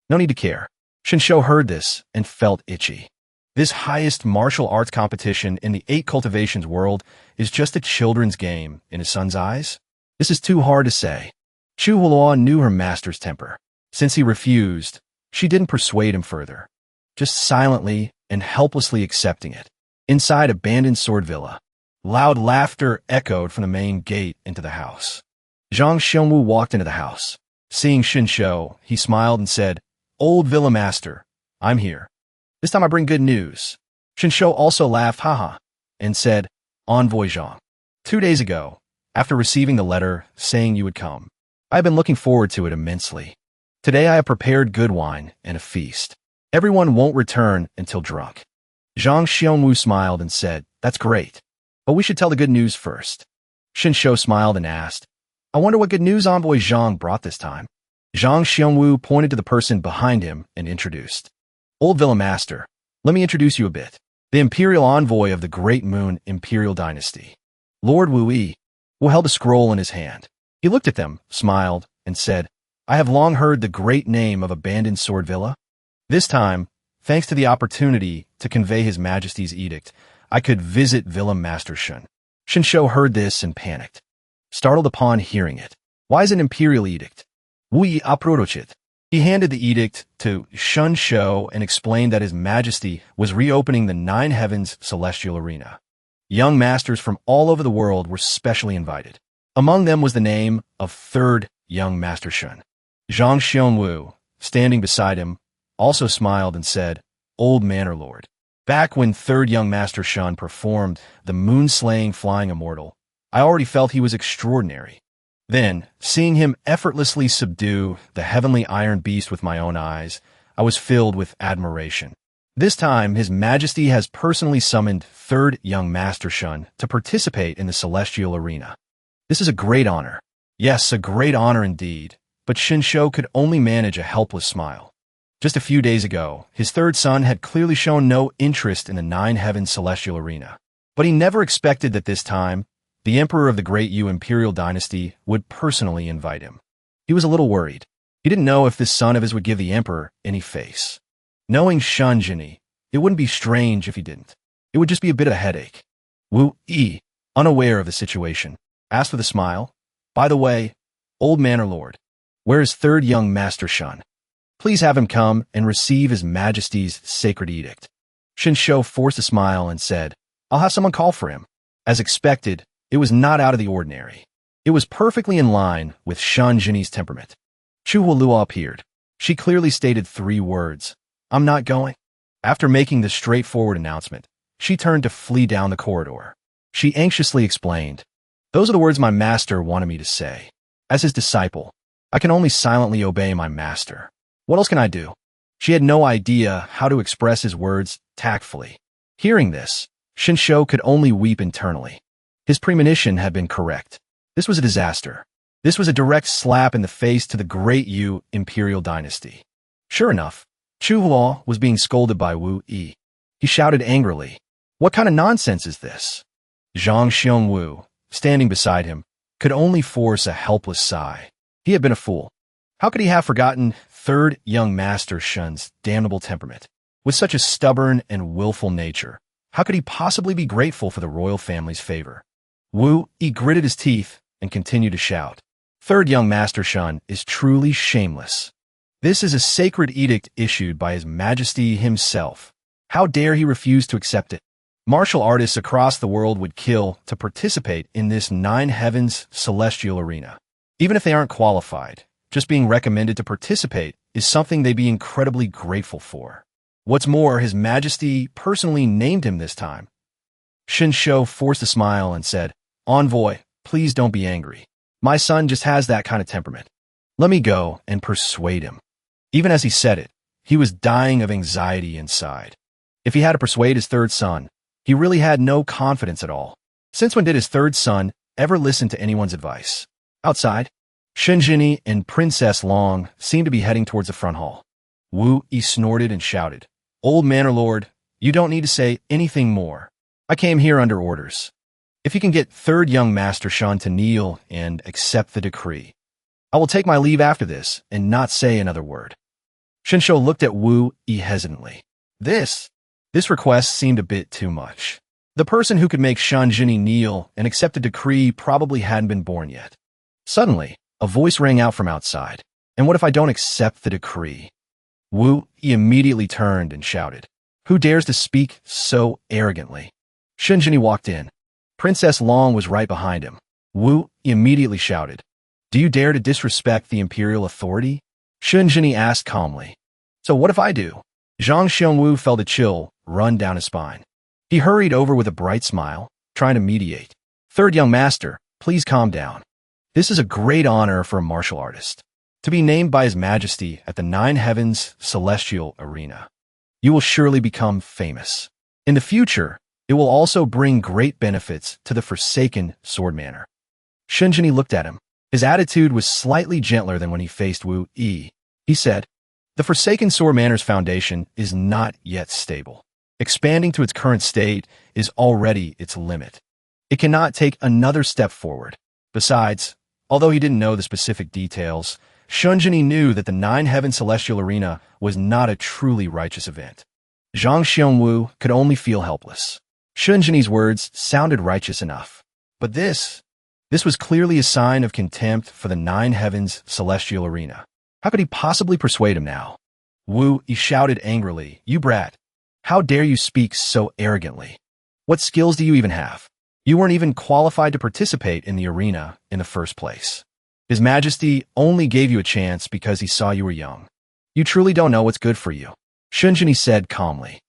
No need to care. Shinsho heard this and felt itchy. This highest martial arts competition in the Eight Cultivations world is just a children's game in his son's eyes? This is too hard to say. Chu Huloa knew her master's temper. Since he refused, she didn't persuade him further, just silently and helplessly accepting it. Inside abandoned sword villa, loud laughter echoed from the main gate into the house. Zhang Xiongwu walked into the house. Seeing Shinsho, he smiled and said, Old villa master, I'm here. This time I bring good news. Shinsho also laughed haha and said, Envoy Zhang. 2 days ago, after receiving the letter saying you would come, I have been looking forward to it immensely. Today I have prepared good wine and a feast. Everyone won't return until drunk. Zhang Xiongwu smiled and said, That's great, but we should tell the good news first. Shinsho smiled and asked, I wonder what good news Envoy Zhang brought this time. Zhang Xiongwu pointed to the person behind him and introduced. Old Villa Master, let me introduce you a bit. The Imperial Envoy of the Great Moon Imperial Dynasty. Lord Wu Yi, who held a scroll in his hand. He looked at them, smiled, and said, I have long heard the great name of Abandoned Sword Villa. This time, thanks to the opportunity to convey His Majesty's edict, I could visit Villa Master Shun. Shinsho heard this and panicked, startled upon hearing it. Why is an imperial edict? Wu Yi approached. He handed the edict to Shun Shou and explained that His Majesty was reopening the Nine Heavens Celestial Arena. Young masters from all over the world were specially invited. Among them was the name of third young Master Shun. Zhang Xiongwu, standing beside him, also smiled and said, Old Manor Lord. Back when third young Master Shun performed the moon-slaying flying immortal, I already felt he was extraordinary. Then, seeing him effortlessly subdue the heavenly iron beast with my own eyes, I was filled with admiration. This time, His Majesty has personally summoned third young Master Shun to participate in the celestial arena. This is a great honor. Yes, a great honor indeed. But Shinsho could only manage a helpless smile. Just a few days ago, his third son had clearly shown no interest in the Nine Heavens Celestial Arena. But he never expected that this time, the Emperor of the Great Yu Imperial Dynasty would personally invite him. He was a little worried. He didn't know if this son of his would give the Emperor any face. Knowing Shun Jini, it wouldn't be strange if he didn't. It would just be a bit of a headache. Wu Yi, unaware of the situation, asked with a smile, By the way, Old Manor Lord, where is third young Master Shun? Please have him come and receive His Majesty's sacred edict. Shinsho forced a smile and said, I'll have someone call for him. As expected, it was not out of the ordinary. It was perfectly in line with Shun Jini's temperament. Chu Hualua appeared. She clearly stated 3 words. I'm not going. After making this straightforward announcement, she turned to flee down the corridor. She anxiously explained, "Those are the words my master wanted me to say. As his disciple, I can only silently obey my master. What else can I do?" She had no idea how to express his words tactfully. Hearing this, Shinsho could only weep internally. His premonition had been correct. This was a disaster. This was a direct slap in the face to the great Yu imperial dynasty. Sure enough, Chu Huo was being scolded by Wu Yi. He shouted angrily, "What kind of nonsense is this?" Zhang Xiongwu, standing beside him, could only force a helpless sigh. He had been a fool. How could he have forgotten third young master Shun's damnable temperament? With such a stubborn and willful nature, how could he possibly be grateful for the royal family's favor? Wu Yi gritted his teeth and continued to shout, "Third young master Shun is truly shameless. This is a sacred edict issued by His Majesty himself. How dare he refuse to accept it? Martial artists across the world would kill to participate in this 9 heavens celestial arena. Even if they aren't qualified, just being recommended to participate is something they'd be incredibly grateful for. What's more, His Majesty personally named him this time." Shinsho forced a smile and said, "Envoy, please don't be angry. My son just has that kind of temperament. Let me go and persuade him." Even as he said it, he was dying of anxiety inside. If he had to persuade his third son, he really had no confidence at all. Since when did his third son ever listen to anyone's advice? Outside, Shenjini and Princess Long seemed to be heading towards the front hall. Wu Yi snorted and shouted, "Old Manor Lord, you don't need to say anything more. I came here under orders. If you can get third young Master Shun to kneel and accept the decree, I will take my leave after this and not say another word." Shinsho looked at Wu Yi hesitantly. This request seemed a bit too much. The person who could make Shanjini kneel and accept a decree probably hadn't been born yet. Suddenly, a voice rang out from outside. "And what if I don't accept the decree?" Wu Yi immediately turned and shouted, "Who dares to speak so arrogantly?" Shinjini walked in. Princess Long was right behind him. Wu Yi immediately shouted, "Do you dare to disrespect the imperial authority?" Shinjini asked calmly. "So what if I do?" Zhang Xiongwu felt a chill run down his spine. He hurried over with a bright smile, trying to mediate. "Third young master, please calm down. This is a great honor for a martial artist, to be named by His Majesty at the 9 heavens celestial arena. You will surely become famous. In the future, it will also bring great benefits to the Forsaken Swordmanor." Shinjini looked at him. His attitude was slightly gentler than when he faced Wu Yi. He said, "The Forsaken Swordmanor's foundation is not yet stable. Expanding to its current state is already its limit. It cannot take another step forward. Besides, although he didn't know the specific details, Shunjini knew that the 9 heaven celestial arena was not a truly righteous event." Zhang Xiongwu could only feel helpless. Shunjini's words sounded righteous enough, but this was clearly a sign of contempt for the 9 heavens celestial arena. How could he possibly persuade him now? Wu Yi shouted angrily, "You brat! How dare you speak so arrogantly? What skills do you even have? You weren't even qualified to participate in the arena in the first place. His Majesty only gave you a chance because he saw you were young. You truly don't know what's good for you." Shunjini said calmly.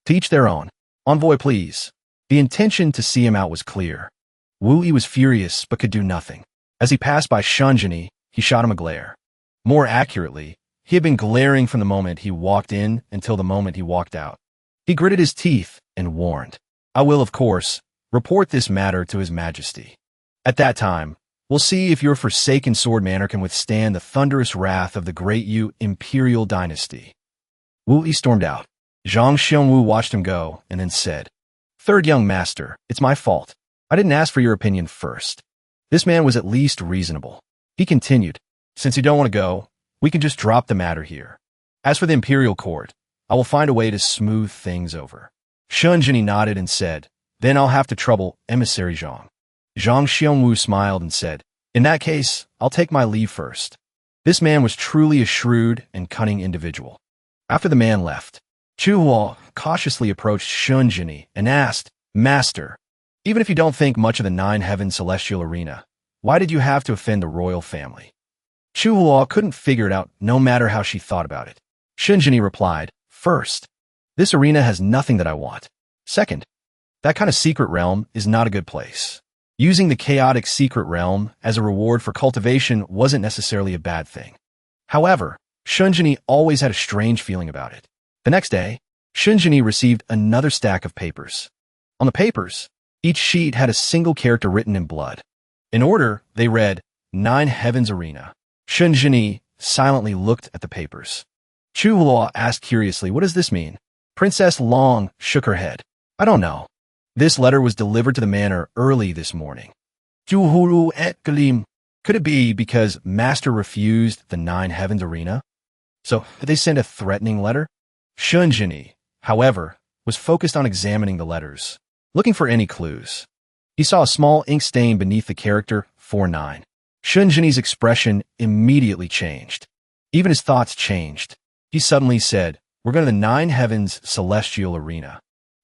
"To each their own. Envoy, please." The intention to see him out was clear. Wu Yi was furious but could do nothing. As he passed by Shunjini, he shot him a glare. More accurately, he had been glaring from the moment he walked in until the moment he walked out. He gritted his teeth and warned, "I will, of course, report this matter to His Majesty. At that time, we'll see if your Forsaken Swordmanor can withstand the thunderous wrath of the great Yu imperial dynasty." Wu Yi stormed out. Zhang Xiongwu watched him go and then said, "Third young master, it's my fault. I didn't ask for your opinion first." This man was at least reasonable. He continued, "Since you don't want to go, we can just drop the matter here. As for the imperial court, I will find a way to smooth things over." Shunjini nodded and said, "Then I'll have to trouble emissary Zhang." Zhang Xiongwu smiled and said, "In that case, I'll take my leave first." This man was truly a shrewd and cunning individual. After the man left, Chu Huo cautiously approached Shunjini and asked, "Master, even if you don't think much of the 9 heaven celestial arena, why did you have to offend the royal family?" Chu Hua couldn't figure it out no matter how she thought about it. Shunjini replied, "First, this arena has nothing that I want. Second, that kind of secret realm is not a good place. Using the chaotic secret realm as a reward for cultivation wasn't necessarily a bad thing." However, Shunjini always had a strange feeling about it. The next day, Shunjini received another stack of papers. On the papers, each sheet had a single character written in blood. In order, they read, "Nine Heavens Arena." Shunjini silently looked at the papers. Chu Hua asked curiously, "What does this mean?" Princess Long shook her head. "I don't know. This letter was delivered to the manor early this morning." Juhuru et Galim. Could it be because Master refused the Nine Heavens Arena? So did they send a threatening letter? Shunjini, however, was focused on examining the letters, looking for any clues. He saw a small ink stain beneath the character 49. Shunjini's expression immediately changed. Even his thoughts changed. He suddenly said, "We're going to the Nine Heavens Celestial Arena.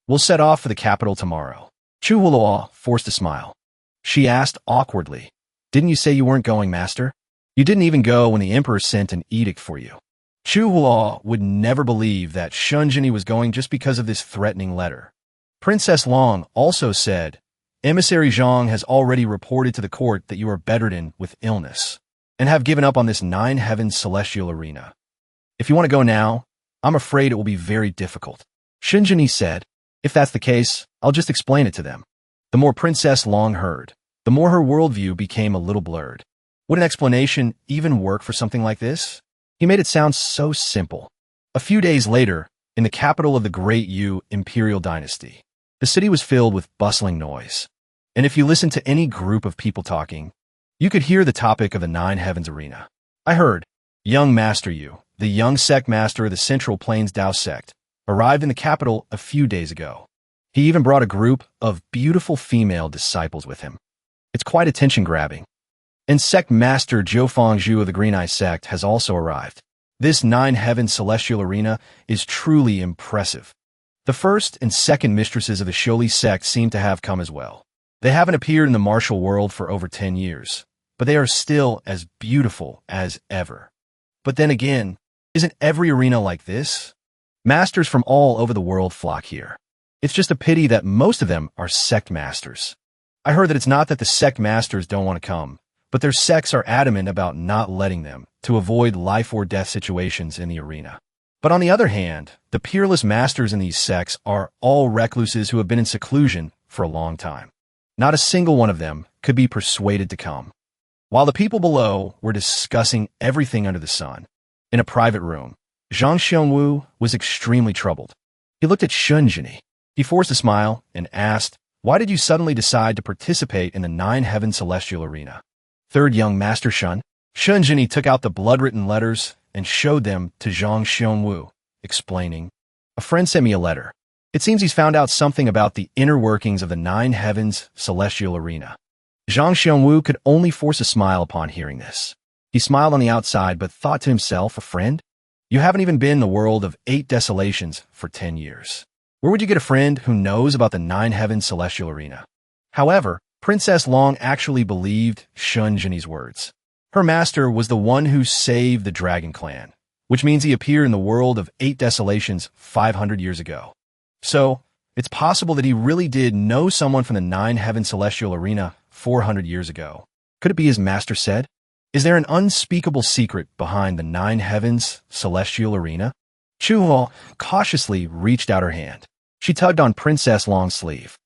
We'll set off for the capital tomorrow." Chu Hua forced a smile. She asked awkwardly, "Didn't you say you weren't going, Master? You didn't even go when the Emperor sent an edict for you." Chu Hua would never believe that Shunjini was going just because of this threatening letter. Princess Long also said, "Emissary Zhang has already reported to the court that you are bedridden with illness and have given up on this Nine Heavens Celestial Arena. If you want to go now, I'm afraid it will be very difficult." Shunjini said, "If that's the case, I'll just explain it to them." The more Princess Long heard, the more her worldview became a little blurred. Would an explanation even work for something like this? He made it sound so simple. A few days later, in the capital of the Great Yu Imperial Dynasty, the city was filled with bustling noise. And if you listened to any group of people talking, you could hear the topic of the Nine Heavens Arena. "I heard, young Master Yu, the young sect master of the Central Plains Dao sect, arrived in the capital a few days ago. He even brought a group of beautiful female disciples with him. It's quite attention-grabbing. And Sect Master Zhou Fangzhu of the Green Eye Sect has also arrived. This Nine Heavens Celestial Arena is truly impressive. The first and second mistresses of the Sholi sect seem to have come as well. They haven't appeared in the martial world for over 10 years, but they are still as beautiful as ever. But then again, isn't every arena like this? Masters from all over the world flock here. It's just a pity that most of them are sect masters. I heard that it's not that the sect masters don't want to come, but their sects are adamant about not letting them to avoid life or death situations in the arena. But on the other hand, the peerless masters in these sects are all recluses who have been in seclusion for a long time. Not a single one of them could be persuaded to come." While the people below were discussing everything under the sun, in a private room, Zhang Xiongwu was extremely troubled. He looked at Shunjini. He forced a smile and asked, "Why did you suddenly decide to participate in the Nine Heaven Celestial Arena?" "Third young Master Shun." Shunjini took out the blood-written letters and showed them to Zhang Xiongwu, explaining, "A friend sent me a letter. It seems he's found out something about the inner workings of the Nine Heavens Celestial Arena." Zhang Xiongwu could only force a smile upon hearing this. He smiled on the outside, but thought to himself, "A friend? You haven't even been in the world of 8 desolations for 10 years. Where would you get a friend who knows about the Nine Heavens Celestial Arena?" However, Princess Long actually believed Shunjini's words. Her master was the one who saved the Dragon Clan, which means he appeared in the world of 8 desolations 500 years ago. So, it's possible that he really did know someone from the Nine Heaven Celestial Arena 400 years ago. Could it be his master said? Is there an unspeakable secret behind the Nine Heavens Celestial Arena? Chu Hua cautiously reached out her hand. She tugged on Princess Long's sleeve.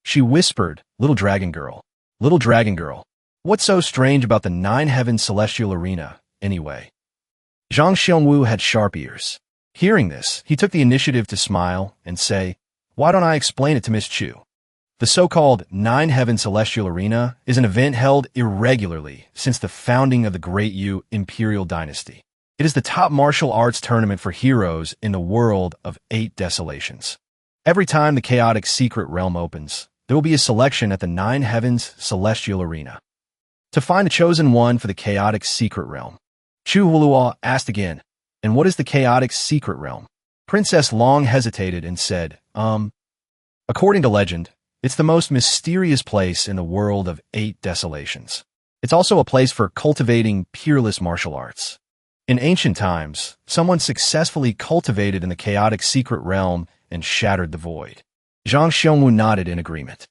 She whispered, "Little dragon girl, what's so strange about the Nine Heavens Celestial Arena, anyway?" Zhang Xiongwu had sharp ears. Hearing this, he took the initiative to smile and say, "Why don't I explain it to Miss Chu?" The so-called Nine Heaven Celestial Arena is an event held irregularly since the founding of the Great Yu Imperial Dynasty. It is the top martial arts tournament for heroes in the world of 8 desolations. Every time the chaotic secret realm opens, there will be a selection at the Nine Heavens Celestial Arena to find the chosen one for the chaotic secret realm. Chu Hulua asked again, "And what is the chaotic secret realm?" Princess Long hesitated and said, According to legend, it's the most mysterious place in the world of 8 desolations. It's also a place for cultivating peerless martial arts. In ancient times, someone successfully cultivated in the chaotic secret realm and shattered the void. Zhang Xiongwu nodded in agreement.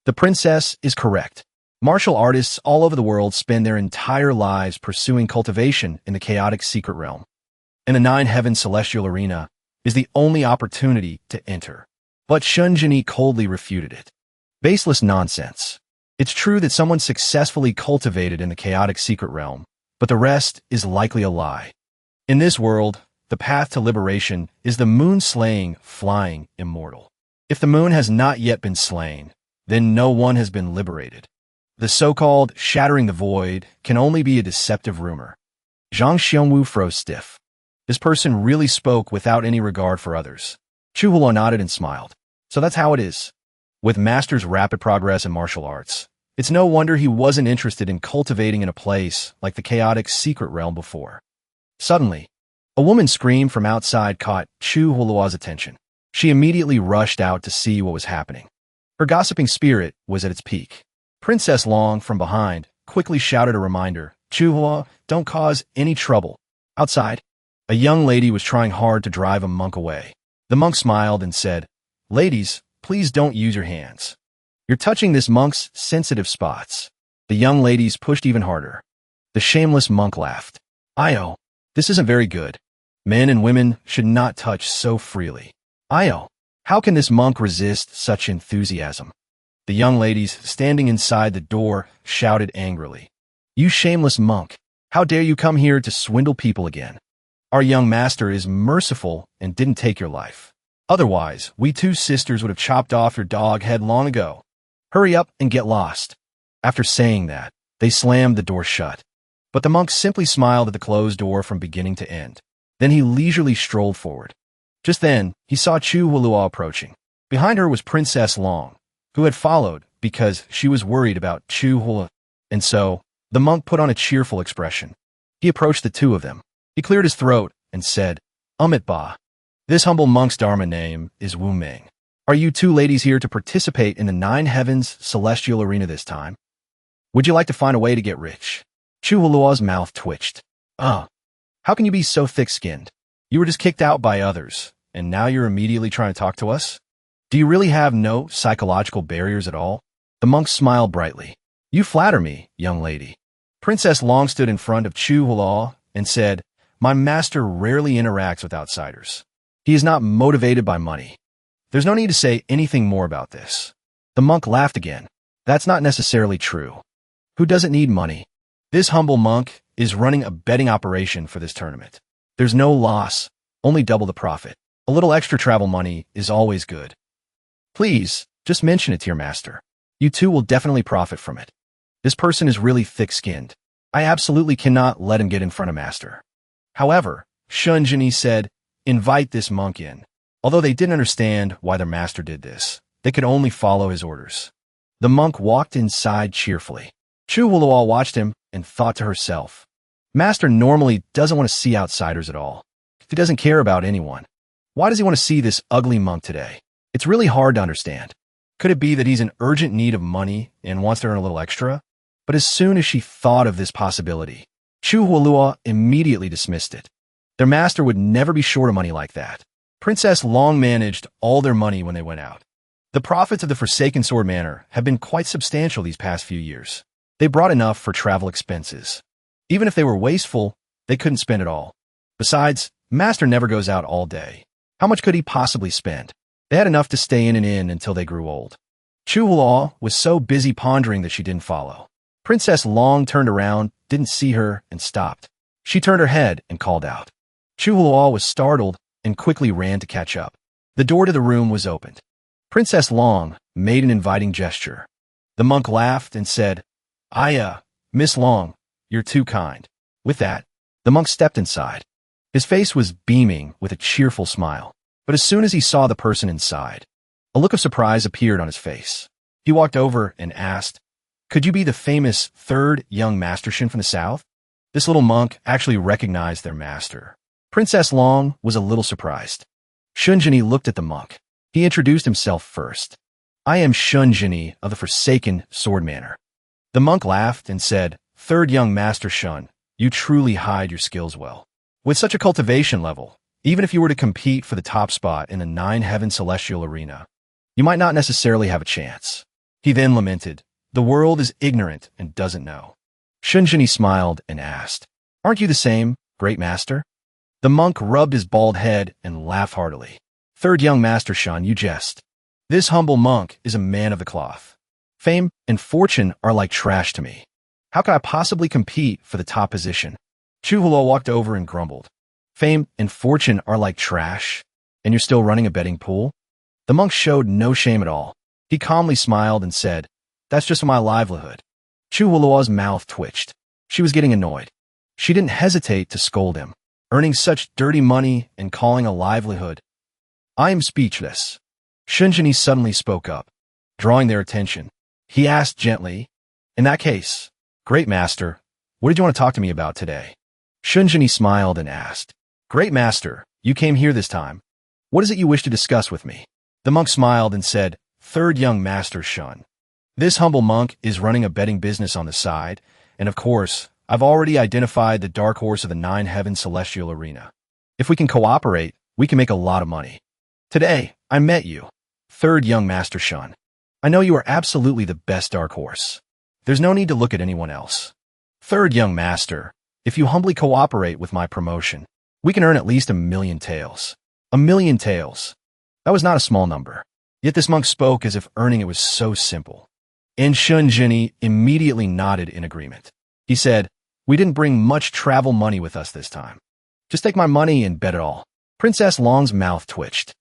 The princess is correct. Martial artists all over the world spend their entire lives pursuing cultivation in the chaotic secret realm. And the Nine Heavens Celestial Arena is the only opportunity to enter. But Shunjini coldly refuted it. Baseless nonsense. It's true that someone successfully cultivated in the chaotic secret realm, but the rest is likely a lie. In this world, the path to liberation is the moon-slaying, flying immortal. If the moon has not yet been slain, then no one has been liberated. The so-called shattering the void can only be a deceptive rumor. Zhang Xiongwu froze stiff. This person really spoke without any regard for others. Chu Hulo nodded and smiled. So that's how it is. With Master's rapid progress in martial arts, it's no wonder he wasn't interested in cultivating in a place like the chaotic secret realm before. Suddenly, a woman screamed from outside caught Chu Hulua's attention. She immediately rushed out to see what was happening. Her gossiping spirit was at its peak. Princess Long, from behind, quickly shouted a reminder, Chu Hulua, don't cause any trouble. Outside, a young lady was trying hard to drive a monk away. The monk smiled and said, Ladies, please don't use your hands. You're touching this monk's sensitive spots. The young ladies pushed even harder. The shameless monk laughed. Io, this isn't very good. Men and women should not touch so freely. Io, how can this monk resist such enthusiasm? The young ladies standing inside the door shouted angrily. You shameless monk, how dare you come here to swindle people again? Our young master is merciful and didn't take your life. Otherwise, we two sisters would have chopped off your dog head long ago. Hurry up and get lost. After saying that, they slammed the door shut. But the monk simply smiled at the closed door from beginning to end. Then he leisurely strolled forward. Just then, he saw Chu Hulua approaching. Behind her was Princess Long, who had followed because she was worried about Chu Hulua. And so, the monk put on a cheerful expression. He approached the two of them. He cleared his throat and said, Amit Ba. This humble monk's dharma name is Wu Ming. Are you two ladies here to participate in the Nine Heavens Celestial Arena this time? Would you like to find a way to get rich? Chu Hulua's mouth twitched. How can you be so thick-skinned? You were just kicked out by others, and now you're immediately trying to talk to us? Do you really have no psychological barriers at all? The monk smiled brightly. You flatter me, young lady. Princess Long stood in front of Chu Hulua and said, My master rarely interacts with outsiders. He is not motivated by money. There's no need to say anything more about this. The monk laughed again. That's not necessarily true. Who doesn't need money? This humble monk is running a betting operation for this tournament. There's no loss, only double the profit. A little extra travel money is always good. Please, just mention it to your master. You two will definitely profit from it. This person is really thick-skinned. I absolutely cannot let him get in front of master. However, Shunjini said, invite this monk in. Although they didn't understand why their master did this, they could only follow his orders. The monk walked inside cheerfully. Chu Hulua watched him and thought to herself, Master normally doesn't want to see outsiders at all. He doesn't care about anyone. Why does he want to see this ugly monk today? It's really hard to understand. Could it be that he's in urgent need of money and wants to earn a little extra? But as soon as she thought of this possibility, Chu Hulua immediately dismissed it. Their master would never be short of money like that. Princess Long managed all their money when they went out. The profits of the Forsaken Sword Manor have been quite substantial these past few years. They brought enough for travel expenses. Even if they were wasteful, they couldn't spend it all. Besides, master never goes out all day. How much could he possibly spend? They had enough to stay in and in until they grew old. Chu Hulua was so busy pondering that she didn't follow. Princess Long turned around, didn't see her, and stopped. She turned her head and called out. Chu Hulua was startled and quickly ran to catch up. The door to the room was opened. Princess Long made an inviting gesture. The monk laughed and said, Miss Long, you're too kind. With that, the monk stepped inside. His face was beaming with a cheerful smile. But as soon as he saw the person inside, a look of surprise appeared on his face. He walked over and asked, Could you be the famous third young mastership from the south? This little monk actually recognized their master. Princess Long was a little surprised. Shunjini looked at the monk. He introduced himself first. I am Shunjini of the Forsaken Sword Manor. The monk laughed and said, Third young master Shun, you truly hide your skills well. With such a cultivation level, even if you were to compete for the top spot in the nine-heaven celestial arena, you might not necessarily have a chance. He then lamented, the world is ignorant and doesn't know. Shunjini smiled and asked, aren't you the same, great master? The monk rubbed his bald head and laughed heartily. Third young master Shun, you jest. This humble monk is a man of the cloth. Fame and fortune are like trash to me. How could I possibly compete for the top position? Chuhulo walked over and grumbled. Fame and fortune are like trash, and you're still running a betting pool? The monk showed no shame at all. He calmly smiled and said, that's just my livelihood. Chuhulo's mouth twitched. She was getting annoyed. She didn't hesitate to scold him. Earning such dirty money and calling a livelihood. I am speechless. Shunjini suddenly spoke up, drawing their attention. He asked gently, in that case, great master, what did you want to talk to me about today? Shunjini smiled and asked, great master, you came here this time. What is it you wish to discuss with me? The monk smiled and said, third young master Shun. This humble monk is running a betting business on the side, and of course, I've already identified the dark horse of the nine-heaven celestial arena. If we can cooperate, we can make a lot of money. Today, I met you, third young master Shun. I know you are absolutely the best dark horse. There's no need to look at anyone else. Third young master, if you humbly cooperate with my promotion, we can earn at least 1,000,000 taels. 1,000,000 taels. That was not a small number. Yet this monk spoke as if earning it was so simple. And Shunjini immediately nodded in agreement. He said, we didn't bring much travel money with us this time. Just take my money and bet it all. Princess Long's mouth twitched.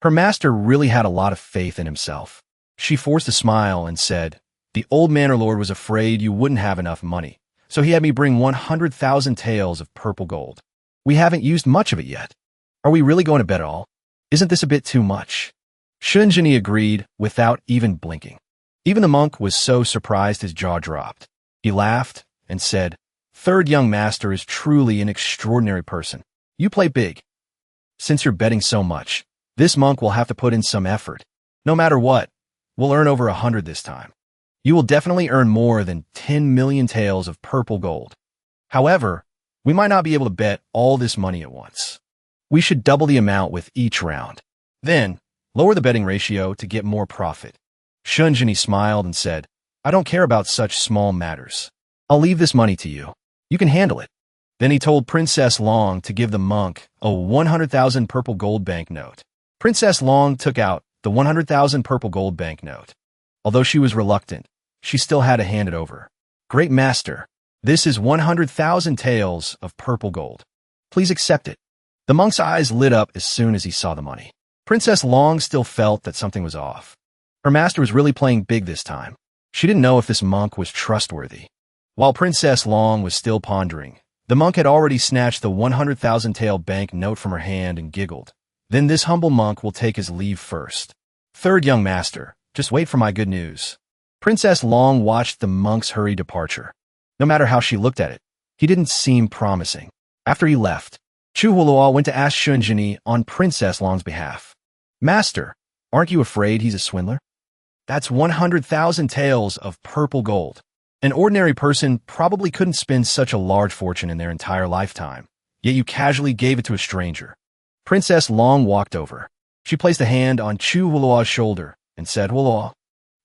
Her master really had a lot of faith in himself. She forced a smile and said, the old manor lord was afraid you wouldn't have enough money, so he had me bring 100,000 taels of purple gold. We haven't used much of it yet. Are we really going to bet it all? Isn't this a bit too much? Shunjini agreed without even blinking. Even the monk was so surprised his jaw dropped. He laughed and said, third young master is truly an extraordinary person. You play big. Since you're betting so much, this monk will have to put in some effort. No matter what, we'll earn over 100 this time. You will definitely earn more than 10,000,000 taels of purple gold. However, we might not be able to bet all this money at once. We should double the amount with each round. Then, lower the betting ratio to get more profit. Shunjini smiled and said, I don't care about such small matters. I'll leave this money to you. You can handle it. Then he told Princess Long to give the monk a 100,000 purple gold banknote. Princess Long took out the 100,000 purple gold banknote. Although she was reluctant, she still had to hand it over. Great master, this is 100,000 taels of purple gold. Please accept it. The monk's eyes lit up as soon as he saw the money. Princess Long still felt that something was off. Her master was really playing big this time. She didn't know if this monk was trustworthy. While Princess Long was still pondering, the monk had already snatched the 100,000 tael bank note from her hand and giggled. Then this humble monk will take his leave first. Third young master, just wait for my good news. Princess Long watched the monk's hurried departure. No matter how she looked at it, he didn't seem promising. After he left, Chuhuloa went to ask Shunjini on Princess Long's behalf. Master, aren't you afraid he's a swindler? That's 100,000 taels of purple gold. An ordinary person probably couldn't spend such a large fortune in their entire lifetime, yet you casually gave it to a stranger. Princess Long walked over. She placed a hand on Chuhuloa's shoulder and said, Huloa,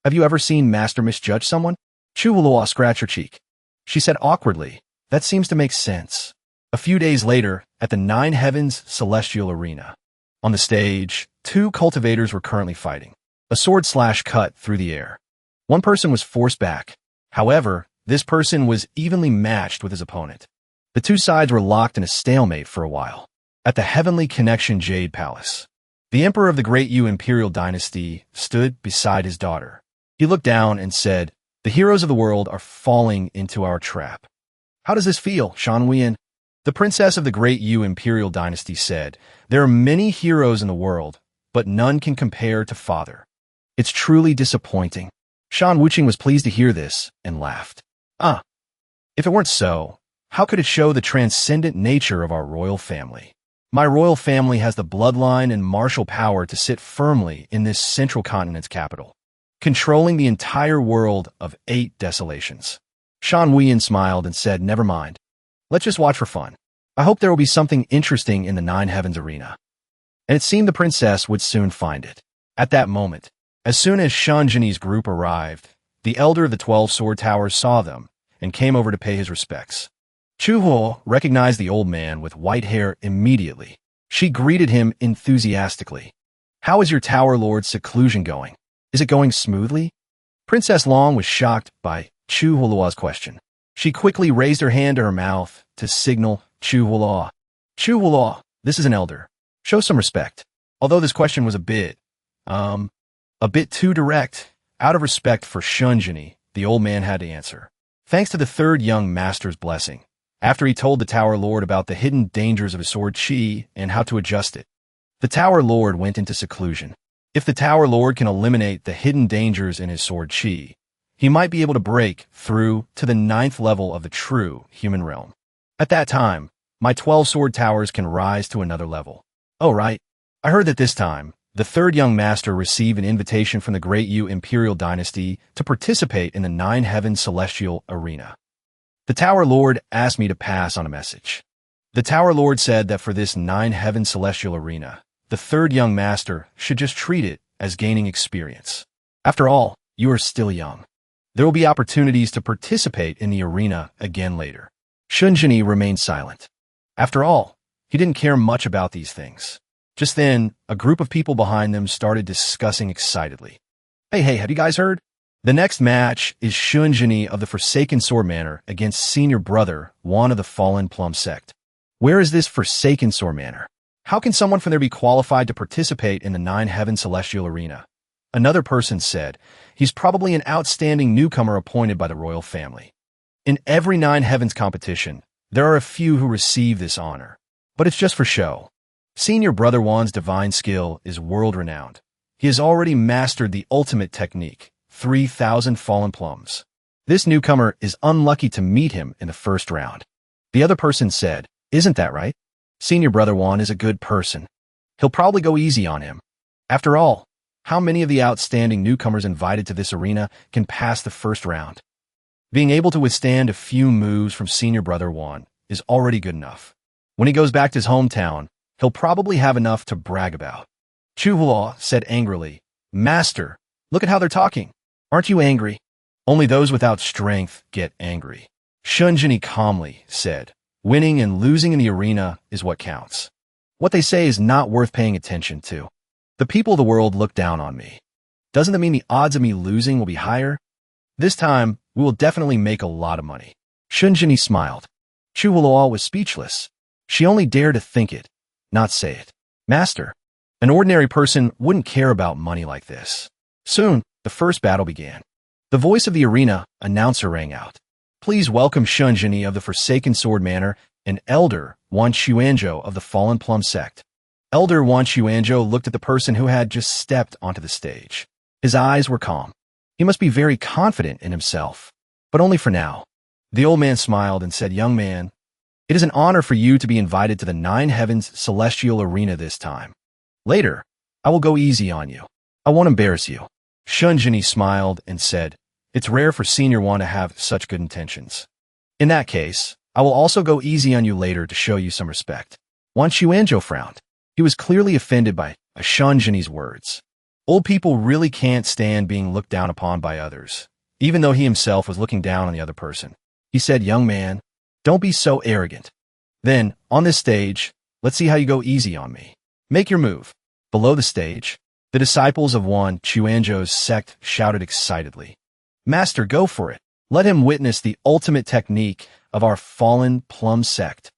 have you ever seen Master misjudge someone? Chuhuloa scratched her cheek. She said awkwardly, that seems to make sense. A few days later, at the Nine Heavens Celestial Arena. On the stage, two cultivators were currently fighting. A sword slash cut through the air. One person was forced back. However, this person was evenly matched with his opponent. The two sides were locked in a stalemate for a while. At the Heavenly Connection Jade Palace, the Emperor of the Great Yu Imperial Dynasty stood beside his daughter. He looked down and said, the heroes of the world are falling into our trap. How does this feel, Shanwian? The Princess of the Great Yu Imperial Dynasty said, there are many heroes in the world, but none can compare to Father. It's truly disappointing. Shan Wuqing was pleased to hear this and laughed. If it weren't so, how could it show the transcendent nature of our royal family? My royal family has the bloodline and martial power to sit firmly in this central continent's capital, controlling the entire world of 8 desolations. Shan Wuyin smiled and said, "Never mind. Let's just watch for fun. I hope there will be something interesting in the Nine Heavens arena." And it seemed the princess would soon find it. At that moment, as soon as Shun Jinni's group arrived, the elder of the 12 sword towers saw them and came over to pay his respects. Chu Huo recognized the old man with white hair immediately. She greeted him enthusiastically. "How is your tower lord's seclusion going? Is it going smoothly?" Princess Long was shocked by Chu Huo's question. She quickly raised her hand to her mouth to signal Chu Huo. "Chu Huo, this is an elder. Show some respect." Although this question was a bit too direct, out of respect for Shun Jinni, the old man had to answer. Thanks to the third young master's blessing, after he told the Tower Lord about the hidden dangers of his sword chi and how to adjust it, the Tower Lord went into seclusion. If the Tower Lord can eliminate the hidden dangers in his sword chi, he might be able to break through to the 9th level of the true human realm. At that time, my 12 sword towers can rise to another level. Oh, right. I heard that this time, the third young master received an invitation from the Great Yu Imperial Dynasty to participate in the Nine Heavens Celestial Arena. The Tower Lord asked me to pass on a message. The Tower Lord said that for this Nine Heavens Celestial Arena, the third young master should just treat it as gaining experience. After all, you are still young. There will be opportunities to participate in the arena again later. Shun Jinni remained silent. After all, he didn't care much about these things. Just then, a group of people behind them started discussing excitedly. Hey, have you guys heard? The next match is Shun Jinni of the Forsaken Sword Manor against senior brother Wan of the Fallen Plum Sect. Where is this Forsaken Sword Manor? How can someone from there be qualified to participate in the Nine Heavens Celestial Arena? Another person said, he's probably an outstanding newcomer appointed by the royal family. In every Nine Heavens competition, there are a few who receive this honor, but it's just for show. Senior Brother Wan's divine skill is world-renowned. He has already mastered the ultimate technique, 3,000 fallen plums. This newcomer is unlucky to meet him in the first round. The other person said, "Isn't that right? Senior Brother Wan is a good person. He'll probably go easy on him. After all, how many of the outstanding newcomers invited to this arena can pass the first round? Being able to withstand a few moves from Senior Brother Wan is already good enough. When he goes back to his hometown, he'll probably have enough to brag about." Chu Huo said angrily, "Master, look at how they're talking. Aren't you angry?" "Only those without strength get angry." Shun Jinni calmly said, "Winning and losing in the arena is what counts. What they say is not worth paying attention to. The people of the world look down on me. Doesn't that mean the odds of me losing will be higher? This time, we will definitely make a lot of money." Shun Jinni smiled. Chu Huo was speechless. She only dared to think it, not say it. "Master, an ordinary person wouldn't care about money like this." Soon, the first battle began. The voice of the arena announcer rang out. "Please welcome Shun Jinni of the Forsaken Sword Manor and Elder Wan Xuanzhou of the Fallen Plum Sect." Elder Wan Xuanzhou looked at the person who had just stepped onto the stage. His eyes were calm. He must be very confident in himself, but only for now. The old man smiled and said, "Young man, it is an honor for you to be invited to the Nine Heavens Celestial Arena this time. Later, I will go easy on you. I won't embarrass you." Shun Jinni smiled and said, "It's rare for Senior Wan to have such good intentions. In that case, I will also go easy on you later to show you some respect." Wan Xuanzhou frowned. He was clearly offended by Shun Jinni's words. Old people really can't stand being looked down upon by others, even though he himself was looking down on the other person. He said, "Young man, don't be so arrogant. Then, on this stage, let's see how you go easy on me. Make your move." Below the stage, the disciples of Wan Xuanzhou's sect shouted excitedly, "Master, go for it. Let him witness the ultimate technique of our fallen plum sect."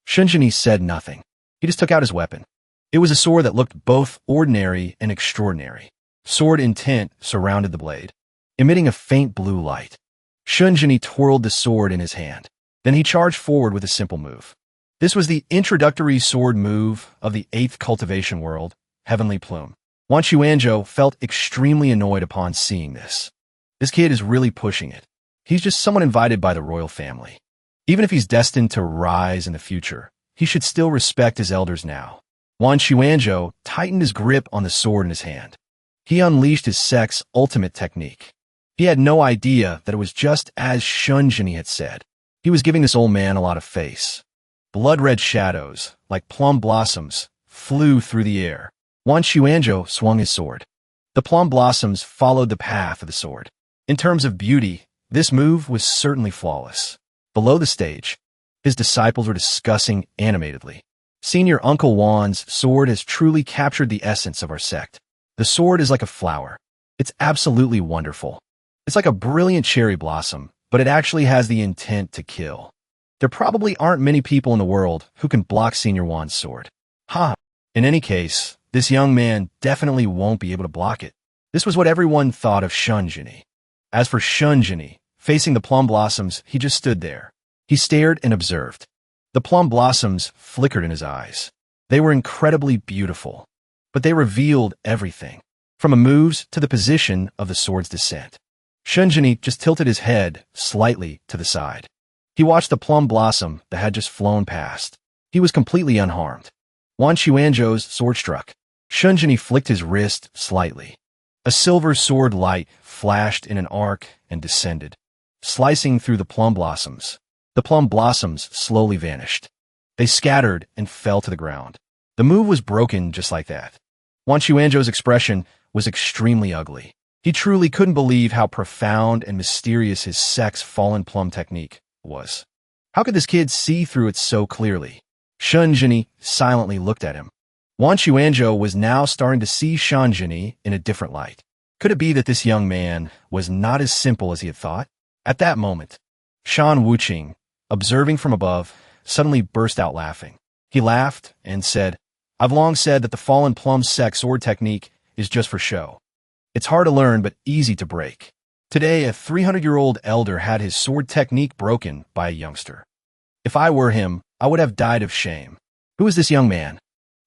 Shun Jinni said nothing. He just took out his weapon. It was a sword that looked both ordinary and extraordinary. Sword intent surrounded the blade, emitting a faint blue light. Shun Jinni twirled the sword in his hand. Then he charged forward with a simple move. This was the introductory sword move of the 8th cultivation world, Heavenly Plume. Wan Xuanzhou felt extremely annoyed upon seeing this. This kid is really pushing it. He's just someone invited by the royal family. Even if he's destined to rise in the future, he should still respect his elders now. Wan Xuanzhou tightened his grip on the sword in his hand. He unleashed his sect's ultimate technique. He had no idea that it was just as Shunjini had said. He was giving this old man a lot of face. Blood-red shadows, like plum blossoms, flew through the air. Wan Xuanzhou swung his sword. The plum blossoms followed the path of the sword. In terms of beauty, this move was certainly flawless. Below the stage, his disciples were discussing animatedly. Senior Uncle Wan's sword has truly captured the essence of our sect. The sword is like a flower. It's absolutely wonderful. It's like a brilliant cherry blossom, but it actually has the intent to kill. There probably aren't many people in the world who can block Senior Wan's sword. Ha! In any case, this young man definitely won't be able to block it. This was what everyone thought of Shunjini. As for Shunjini, facing the plum blossoms, he just stood there. He stared and observed. The plum blossoms flickered in his eyes. They were incredibly beautiful, but they revealed everything, from the moves to the position of the sword's descent. Shunjini just tilted his head slightly to the side. He watched the plum blossom that had just flown past. He was completely unharmed. Wan Xuanzhou's sword struck. Shunjini flicked his wrist slightly. A silver sword light flashed in an arc and descended, slicing through the plum blossoms. The plum blossoms slowly vanished. They scattered and fell to the ground. The move was broken just like that. Wan Xuanzhou's expression was extremely ugly. He truly couldn't believe how profound and mysterious his sect's fallen plum technique was. How could this kid see through it so clearly? Shunjini silently looked at him. Wan Xuanzhou was now starting to see Shunjini in a different light. Could it be that this young man was not as simple as he had thought? At that moment, Shan Wuqing, observing from above, suddenly burst out laughing. He laughed and said, "I've long said that the fallen plum sect sword technique is just for show. It's hard to learn but easy to break. Today, a 300-year-old elder had his sword technique broken by a youngster. If I were him, I would have died of shame." "Who is this young man?"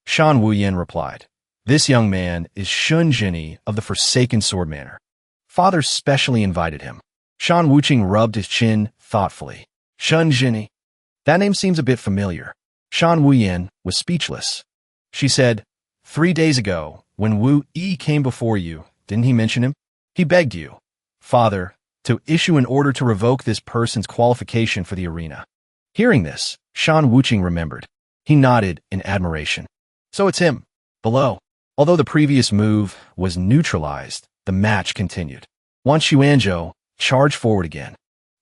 Shan Wuyin replied. "This young man is Shunjini of the Forsaken Sword Manor. Father specially invited him." Shan Wuqing rubbed his chin thoughtfully. "Shunjini? That name seems a bit familiar." Shan Wuyin was speechless. She said, 3 days ago, when Wu Yi came before you, didn't he mention him? He begged you, Father, to issue an order to revoke this person's qualification for the arena." Hearing this, Shan Wuqing remembered. He nodded in admiration. "So it's him." Below, although the previous move was neutralized, the match continued. Wan Xuanzhou charged forward again.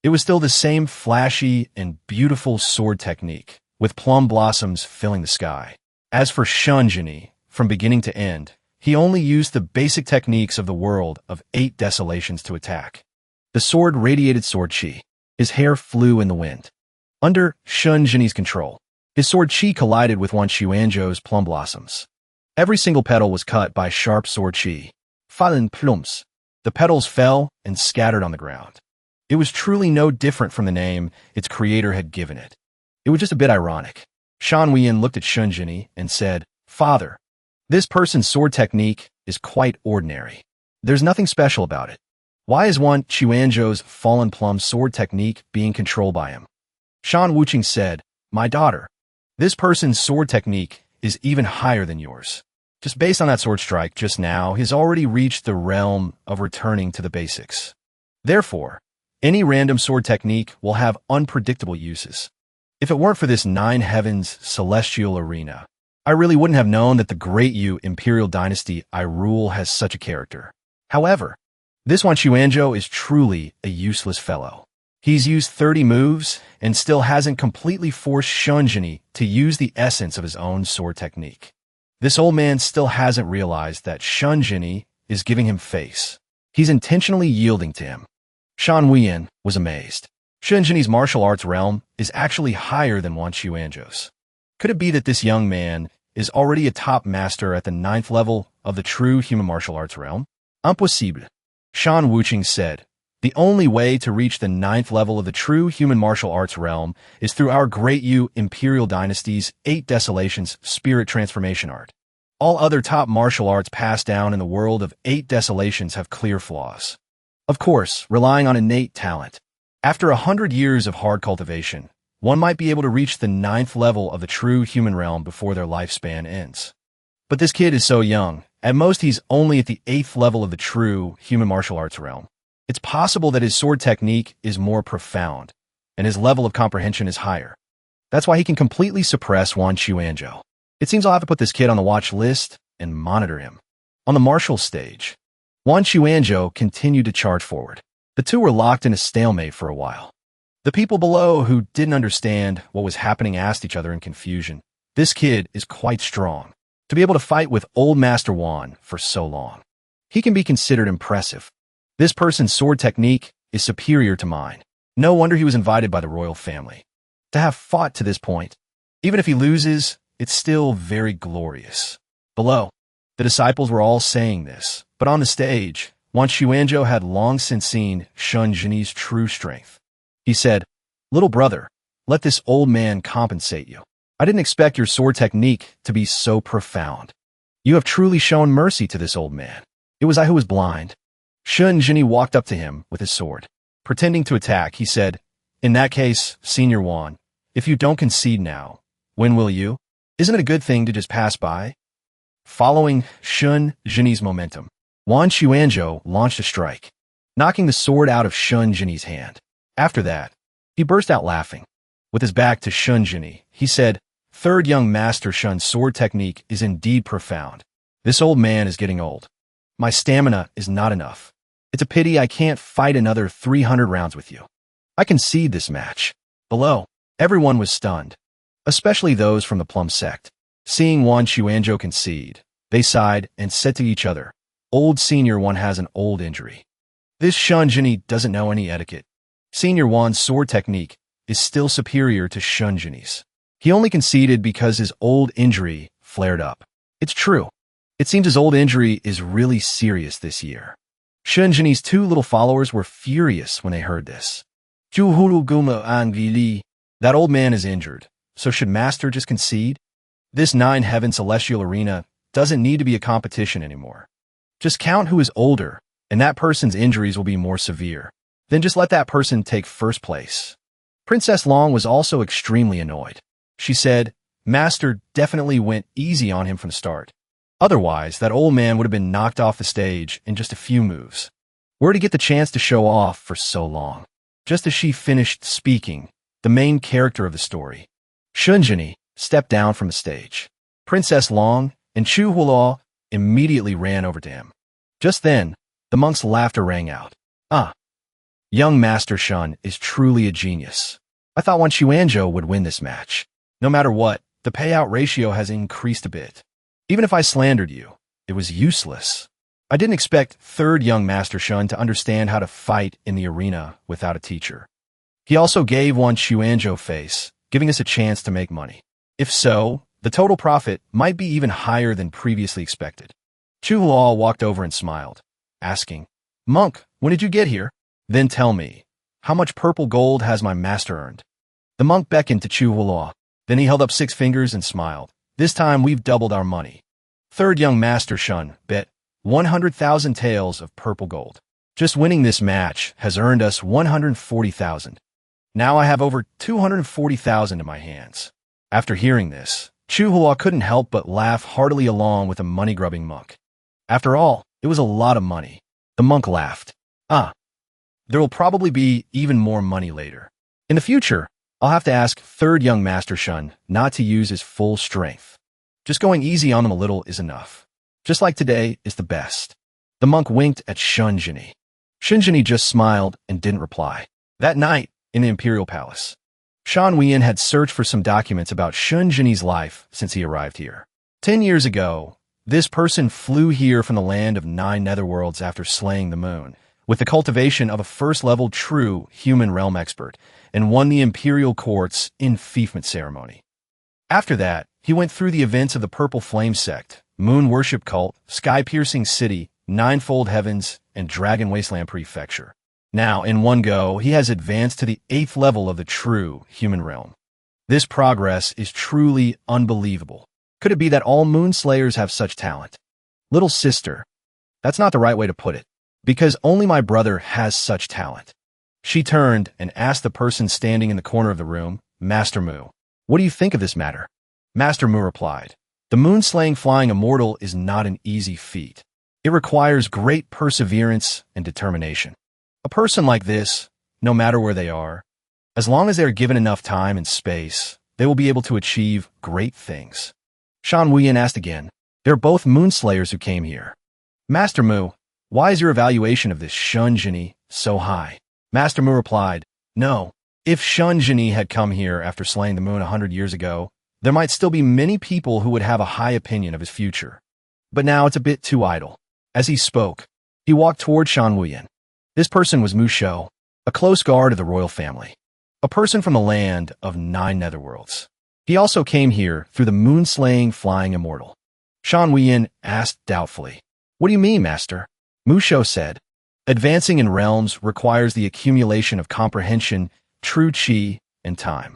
It was still the same flashy and beautiful sword technique, with plum blossoms filling the sky. As for Shunjini, from beginning to end, he only used the basic techniques of the world of 8 desolations to attack. The sword radiated sword chi. His hair flew in the wind. Under Shunjini's control, his sword chi collided with Wan Xuanzhou's plum blossoms. Every single petal was cut by sharp sword chi. Fallen plums. The petals fell and scattered on the ground. It was truly no different from the name its creator had given it. It was just a bit ironic. Shan Wuyin looked at Shunjini and said, "Father, this person's sword technique is quite ordinary. There's nothing special about it. Why is Wan Xuanzhou's fallen plum sword technique being controlled by him?" Shan Wuqing said, "My daughter, this person's sword technique is even higher than yours. Just based on that sword strike just now, he's already reached the realm of returning to the basics. Therefore, any random sword technique will have unpredictable uses. If it weren't for this 9 heavens celestial arena, I really wouldn't have known that the Great Yu Imperial Dynasty I rule has such a character. However, this Wan Xuanzhou is truly a useless fellow. He's used 30 moves and still hasn't completely forced Shunjini to use the essence of his own sword technique. This old man still hasn't realized that Shunjini is giving him face. He's intentionally yielding to him." Shan Wuyin was amazed. Shunjini's martial arts realm is actually higher than Wan Xuanzhou's. Could it be that this young man is already a top master at the 9th level of the true human martial arts realm? "Impossible," Shan Wuqing said. "The only way to reach the 9th level of the true human martial arts realm is through our Great Yu Imperial Dynasty's 8 Desolations spirit transformation art. All other top martial arts passed down in the world of 8 Desolations have clear flaws. Of course, relying on innate talent. After 100 years of hard cultivation, one might be able to reach the 9th level of the true human realm before their lifespan ends. But this kid is so young. At most, he's only at the 8th level of the true human martial arts realm. It's possible that his sword technique is more profound, and his level of comprehension is higher. That's why he can completely suppress Wan Chuanzhou. It seems I'll have to put this kid on the watch list and monitor him. On the martial stage, Wan Chuanzhou continued to charge forward. The two were locked in a stalemate for a while. The people below who didn't understand what was happening asked each other in confusion. This kid is quite strong. To be able to fight with old Master Wan for so long, he can be considered impressive. This person's sword technique is superior to mine. No wonder he was invited by the royal family. To have fought to this point, even if he loses, it's still very glorious. Below, the disciples were all saying this, but on the stage, Wan Chuanzhou had long since seen Shun Zhenyi's true strength. He said, "Little brother, let this old man compensate you. I didn't expect your sword technique to be so profound. You have truly shown mercy to this old man. It was I who was blind." Shun Zhenyi walked up to him with his sword. Pretending to attack, he said, "In that case, Senior Wan, if you don't concede now, when will you? Isn't it a good thing to just pass by?" Following Shun Zhenyi's momentum, Wan Chuanzhou launched a strike, knocking the sword out of Shun Zhenyi's hand. After that, he burst out laughing. With his back to Shun Zhenyi, he said, "Third young master Shun's sword technique is indeed profound. This old man is getting old. My stamina is not enough. It's a pity I can't fight another 300 rounds with you. I concede this match." Below, everyone was stunned, especially those from the Plum sect. Seeing Wan Chuanzhou concede, they sighed and said to each other, "Old Senior Wan has an old injury. This Shun Zhenyi doesn't know any etiquette. Senior Wan's sword technique is still superior to Shun Zhenyi's. He only conceded because his old injury flared up." It's true. It seems his old injury is really serious this year. Shun Zhenyi's two little followers were furious when they heard this. That old man is injured, so should Master just concede? This nine-heaven celestial arena doesn't need to be a competition anymore. Just count who is older, and that person's injuries will be more severe. Then just let that person take first place. Princess Long was also extremely annoyed. She said, "Master definitely went easy on him from the start. Otherwise, that old man would have been knocked off the stage in just a few moves. Where to get the chance to show off for so long?" Just as she finished speaking, the main character of the story, Shun Zhenyi, stepped down from the stage. Princess Long and Chu Huoluo immediately ran over to him. Just then, the monk's laughter rang out. "Ah, young Master Shun is truly a genius. I thought Wan Chuanzhou would win this match. No matter what, the payout ratio has increased a bit. Even if I slandered you, it was useless. I didn't expect third young Master Shun to understand how to fight in the arena without a teacher. He also gave Wan Chuanzhou face, giving us a chance to make money. If so, the total profit might be even higher than previously expected." Chu Huoluo walked over and smiled, asking, "Monk, when did you get here? Then tell me, how much purple gold has my master earned?" The monk beckoned to Chu Huoluo. Then he held up 6 fingers and smiled. "This time we've doubled our money. Third young Master Shun bet 100,000 taels of purple gold. Just winning this match has earned us 140,000. Now I have over 240,000 in my hands." After hearing this, Chu Huoluo couldn't help but laugh heartily along with a money-grubbing monk. After all, it was a lot of money. The monk laughed. "Ah, there will probably be even more money later. In the future, I'll have to ask third young Master Shun not to use his full strength. Just going easy on them a little is enough. Just like today is the best." The monk winked at Shun Zhenyi. Shun Zhenyi just smiled and didn't reply. That night, in the Imperial Palace, Shan Weiyan had searched for some documents about Shun Zhenyi's life since he arrived here. 10 years ago, this person flew here from the land of 9 netherworlds after slaying the moon, with the cultivation of a first-level true human realm expert, and won the Imperial Court's enfeoffment ceremony. After that, he went through the events of the Purple Flame Sect, Moon Worship Cult, Sky-Piercing City, Ninefold Heavens, and Dragon Wasteland Prefecture. Now, in one go, he has advanced to the 8th level of the true human realm. This progress is truly unbelievable. Could it be that all Moonslayers have such talent? Little sister, that's not the right way to put it, because only my brother has such talent. She turned and asked the person standing in the corner of the room, Master Mu, "What do you think of this matter?" Master Mu replied, "The moon-slaying flying immortal is not an easy feat. It requires great perseverance and determination. A person like this, no matter where they are, as long as they are given enough time and space, they will be able to achieve great things. Shan Wuyan asked again. They're both Moonslayers who came here. Master Mu, why is your evaluation of this Shunjini so high? Master Mu replied, no. If Shunjini had come here after slaying the moon 100 years ago, there might still be many people who would have a high opinion of his future. But now it's a bit too idle. As he spoke, he walked toward Shan Wuyan. This person was Mu Shou, a close guard of the royal family, a person from the land of 9 netherworlds. He also came here through the moon-slaying flying immortal. Shan Wuyan asked doubtfully, what do you mean, master? Mu Shou said, advancing in realms requires the accumulation of comprehension, true qi, and time.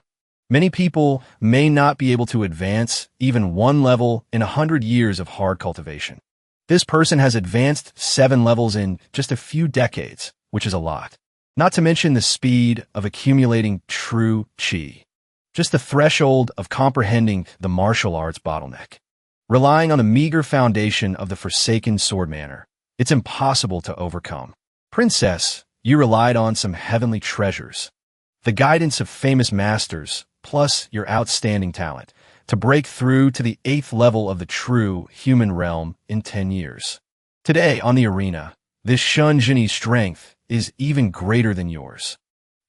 Many people may not be able to advance even 1 level in 100 years of hard cultivation. This person has advanced 7 levels in just a few decades, which is a lot. Not to mention the speed of accumulating true qi. Just the threshold of comprehending the martial arts bottleneck. Relying on the meager foundation of the forsaken swordmanner, it's impossible to overcome. Princess, you relied on some heavenly treasures. The guidance of famous masters, plus your outstanding talent, to break through to the 8th level of the true human realm in 10 years. Today, on the arena, this Shunjini's strength is even greater than yours.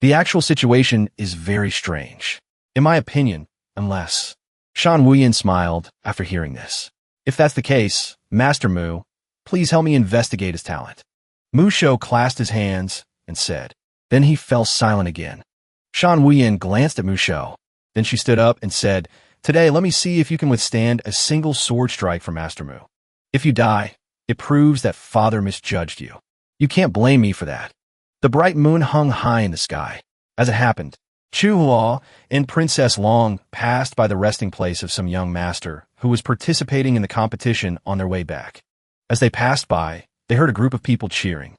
The actual situation is very strange, in my opinion, unless... Shan Wuyan smiled after hearing this. If that's the case, Master Mu, please help me investigate his talent. Mu Shou clasped his hands and said. Then he fell silent again. Shan Wuyan glanced at Mu Shou. Then she stood up and said, today let me see if you can withstand a single sword strike from Master Mu. If you die, it proves that Father misjudged you. You can't blame me for that. The bright moon hung high in the sky. As it happened, Chu Hua and Princess Long passed by the resting place of some young master who was participating in the competition on their way back. As they passed by, they heard a group of people cheering.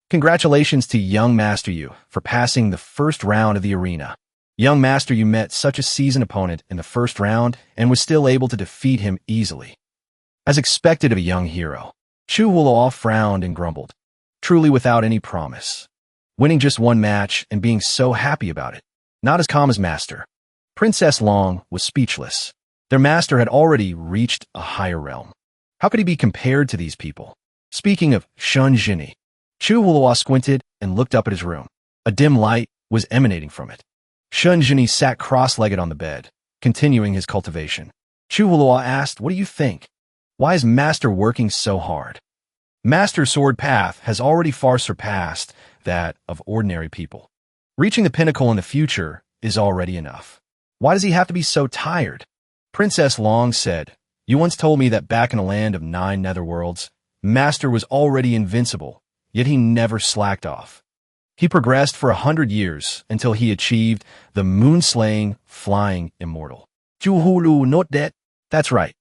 Congratulations to young Master Yu for passing the first round of the arena. Young Master Yu met such a seasoned opponent in the first round and was still able to defeat him easily. As expected of a young hero, Chu Hua frowned and grumbled, truly without any promise. Winning just 1 match and being so happy about it. Not as calm as Master. Princess Long was speechless. Their master had already reached a higher realm. How could he be compared to these people? Speaking of Shunjini, Chu Hua squinted and looked up at his room. A dim light was emanating from it. Shunjini sat cross-legged on the bed, continuing his cultivation. Chu Hua asked, what do you think? Why is Master working so hard? Master's sword path has already far surpassed that of ordinary people. Reaching the pinnacle in the future is already enough. Why does he have to be so tired? Princess Long said, you once told me that back in a land of 9 netherworlds, Master was already invincible, yet he never slacked off. He progressed for 100 years until he achieved the moon-slaying, flying immortal. Juhulu not dead. That's right.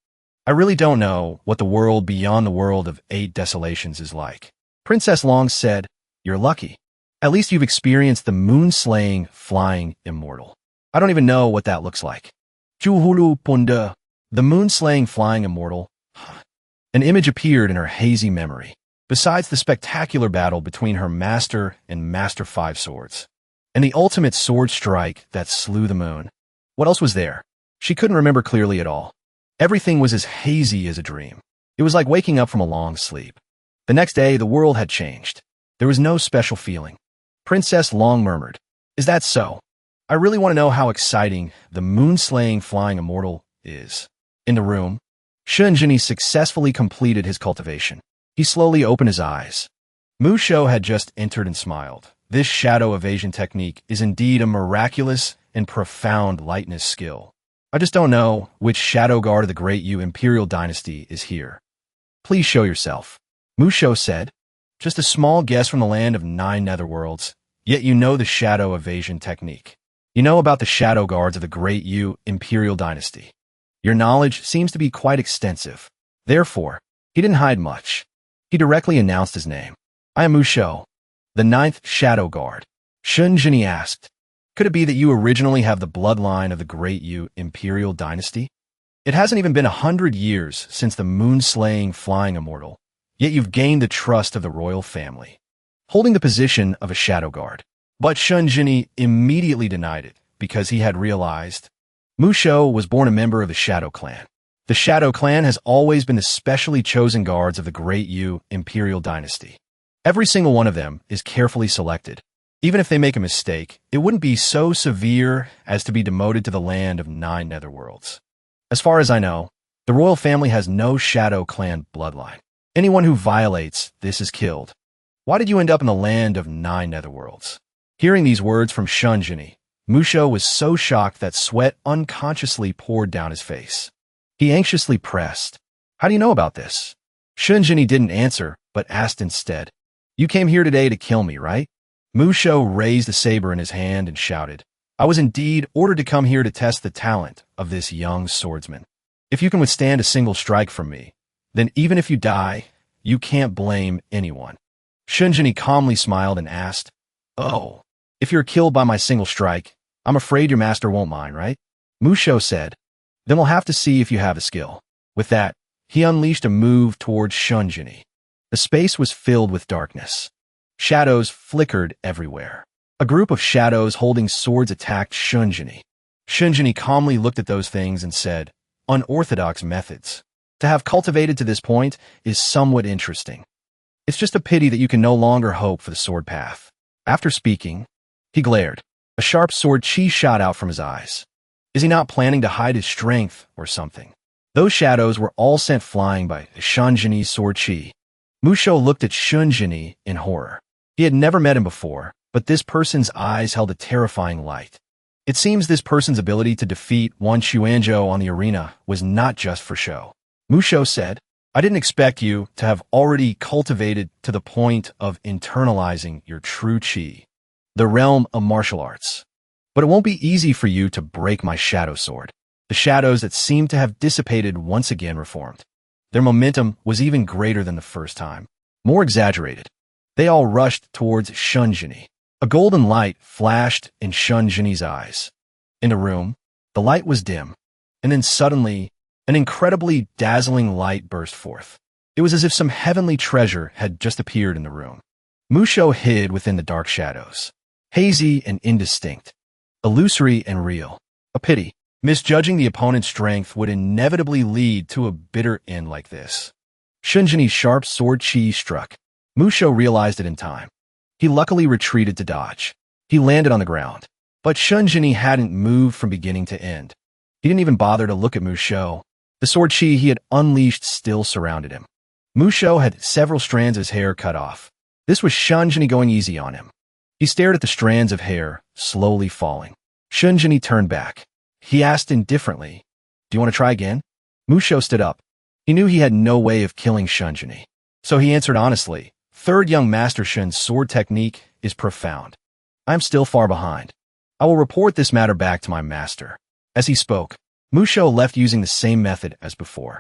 I really don't know what the world beyond the world of 8 desolations is like. Princess Long said, you're lucky. At least you've experienced the moon-slaying, flying immortal. I don't even know what that looks like. Juhulu Punda. The moon-slaying, flying immortal. An image appeared in her hazy memory, besides the spectacular battle between her master and Master 5 swords, and the ultimate sword strike that slew the moon. What else was there? She couldn't remember clearly at all. Everything was as hazy as a dream. It was like waking up from a long sleep. The next day, the world had changed. There was no special feeling. Princess Long murmured, is that so? I really want to know how exciting the moon-slaying flying immortal is. In the room, Shunjini successfully completed his cultivation. He slowly opened his eyes. Mu Shou had just entered and smiled. This shadow evasion technique is indeed a miraculous and profound lightness skill. I just don't know which shadow guard of the Great Yu Imperial Dynasty is here. Please show yourself. Mu Shou said, just a small guess from the land of 9 netherworlds, yet you know the shadow evasion technique. You know about the shadow guards of the Great Yu Imperial Dynasty. Your knowledge seems to be quite extensive. Therefore, he didn't hide much. He directly announced his name. I am Mu Shou, the 9th Shadow Guard. Shunjini asked, could it be that you originally have the bloodline of the Great Yu Imperial Dynasty? It hasn't even been 100 years since the moon-slaying flying immortal, yet you've gained the trust of the royal family. holding the position of a shadow guard. But Shunjini immediately denied it because he had realized Musho was born a member of the Shadow Clan. The Shadow Clan has always been the specially chosen guards of the Great Yu Imperial Dynasty. Every single one of them is carefully selected. Even if they make a mistake, it wouldn't be so severe as to be demoted to the land of 9 netherworlds. As far as I know, the royal family has no Shadow Clan bloodline. Anyone who violates this is killed. Why did you end up in the land of 9 netherworlds? Hearing these words from Shunjini, Musho was so shocked that sweat unconsciously poured down his face. He anxiously pressed, "How do you know about this?" Shunjini didn't answer, but asked instead, "You came here today to kill me, right?" Musho raised the saber in his hand and shouted, "I was indeed ordered to come here to test the talent of this young swordsman. If you can withstand a single strike from me, then even if you die, you can't blame anyone." Shunjini calmly smiled and asked, "Oh, if you're killed by my single strike, I'm afraid your master won't mind, right?" Musho said, "Then we'll have to see if you have the skill." With that, he unleashed a move towards Shunjini. The space was filled with darkness. Shadows flickered everywhere. A group of shadows holding swords attacked Shunjini. Shunjini calmly looked at those things and said, "Unorthodox methods. To have cultivated to this point is somewhat interesting. It's just a pity that you can no longer hope for the sword path." After speaking, he glared. A sharp sword chi shot out from his eyes. Is he not planning to hide his strength or something? Those shadows were all sent flying by Shunjini's sword chi. Musho looked at Shunjini in horror. He had never met him before, but this person's eyes held a terrifying light. It seems this person's ability to defeat one Chuanzhou on the arena was not just for show. Musho said, "I didn't expect you to have already cultivated to the point of internalizing your true chi, the realm of martial arts. But it won't be easy for you to break my shadow sword." The shadows that seemed to have dissipated once again reformed. Their momentum was even greater than the first time, more exaggerated. They all rushed towards Shunjini. A golden light flashed in Shunjini's eyes. In the room, the light was dim, and then suddenly, an incredibly dazzling light burst forth. It was as if some heavenly treasure had just appeared in the room. Musho hid within the dark shadows, hazy and indistinct, illusory and real. A pity. Misjudging the opponent's strength would inevitably lead to a bitter end like this. Shunjini's sharp sword chi struck. Musho realized it in time. He luckily retreated to dodge. He landed on the ground. But Shunjini hadn't moved from beginning to end. He didn't even bother to look at Musho. The sword chi he had unleashed still surrounded him. Musho had several strands of his hair cut off. This was Shunjini going easy on him. He stared at the strands of hair, slowly falling. Shunjini turned back. He asked indifferently, "Do you want to try again?" Musho stood up. He knew he had no way of killing Shunjini. So he answered honestly, "Third young Master Shun's sword technique is profound. I am still far behind. I will report this matter back to my master." As he spoke, Musho left using the same method as before.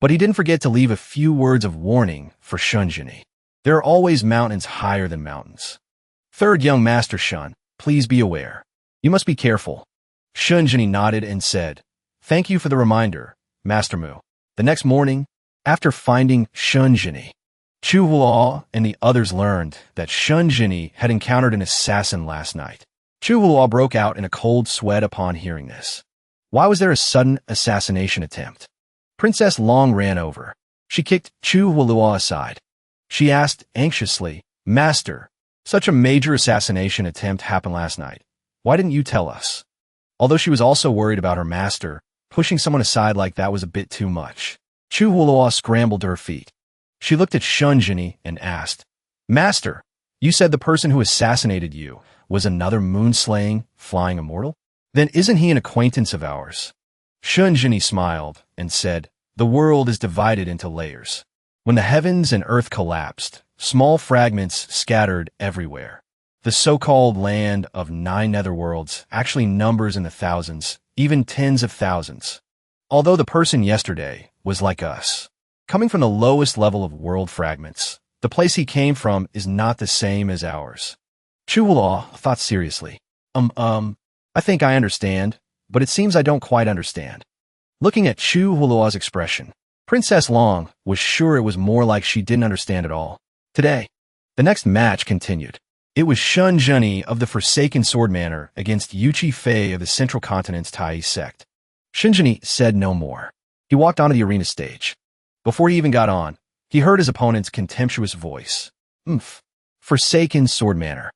But he didn't forget to leave a few words of warning for Shunjini. There are always mountains higher than mountains. "Third young Master Shun, please be aware. You must be careful." Shunjini nodded and said, "Thank you for the reminder, Master Mu." The next morning, after finding Shunjini, Chu Huo and the others learned that Shunjini had encountered an assassin last night. Chu Huo broke out in a cold sweat upon hearing this. Why was there a sudden assassination attempt? Princess Long ran over. She kicked Chu Huo aside. She asked anxiously, "Master, such a major assassination attempt happened last night. Why didn't you tell us?" Although she was also worried about her master, pushing someone aside like that was a bit too much. Chu Huo scrambled to her feet. She looked at Shunjini and asked, "Master, you said the person who assassinated you was another moon-slaying, flying immortal? Then isn't he an acquaintance of ours?" Shunjini smiled and said, "The world is divided into layers. When the heavens and earth collapsed, small fragments scattered everywhere. The so-called land of 9 netherworlds actually numbers in the thousands, even tens of thousands. Although the person yesterday was like us, coming from the lowest level of world fragments, the place he came from is not the same as ours." Chu Huo thought seriously. I think I understand, but it seems I don't quite understand." Looking at Chu Huo's expression, Princess Long was sure it was more like she didn't understand at all. Today, The next match continued. It was Shun Zheni of the Forsaken Swordmanor against Yuchi Fei of the Central Continent's Tai sect. Shun Zheni said no more. He walked onto the arena stage. Before he even got on, he heard his opponent's contemptuous voice. Forsaken Swordmanor.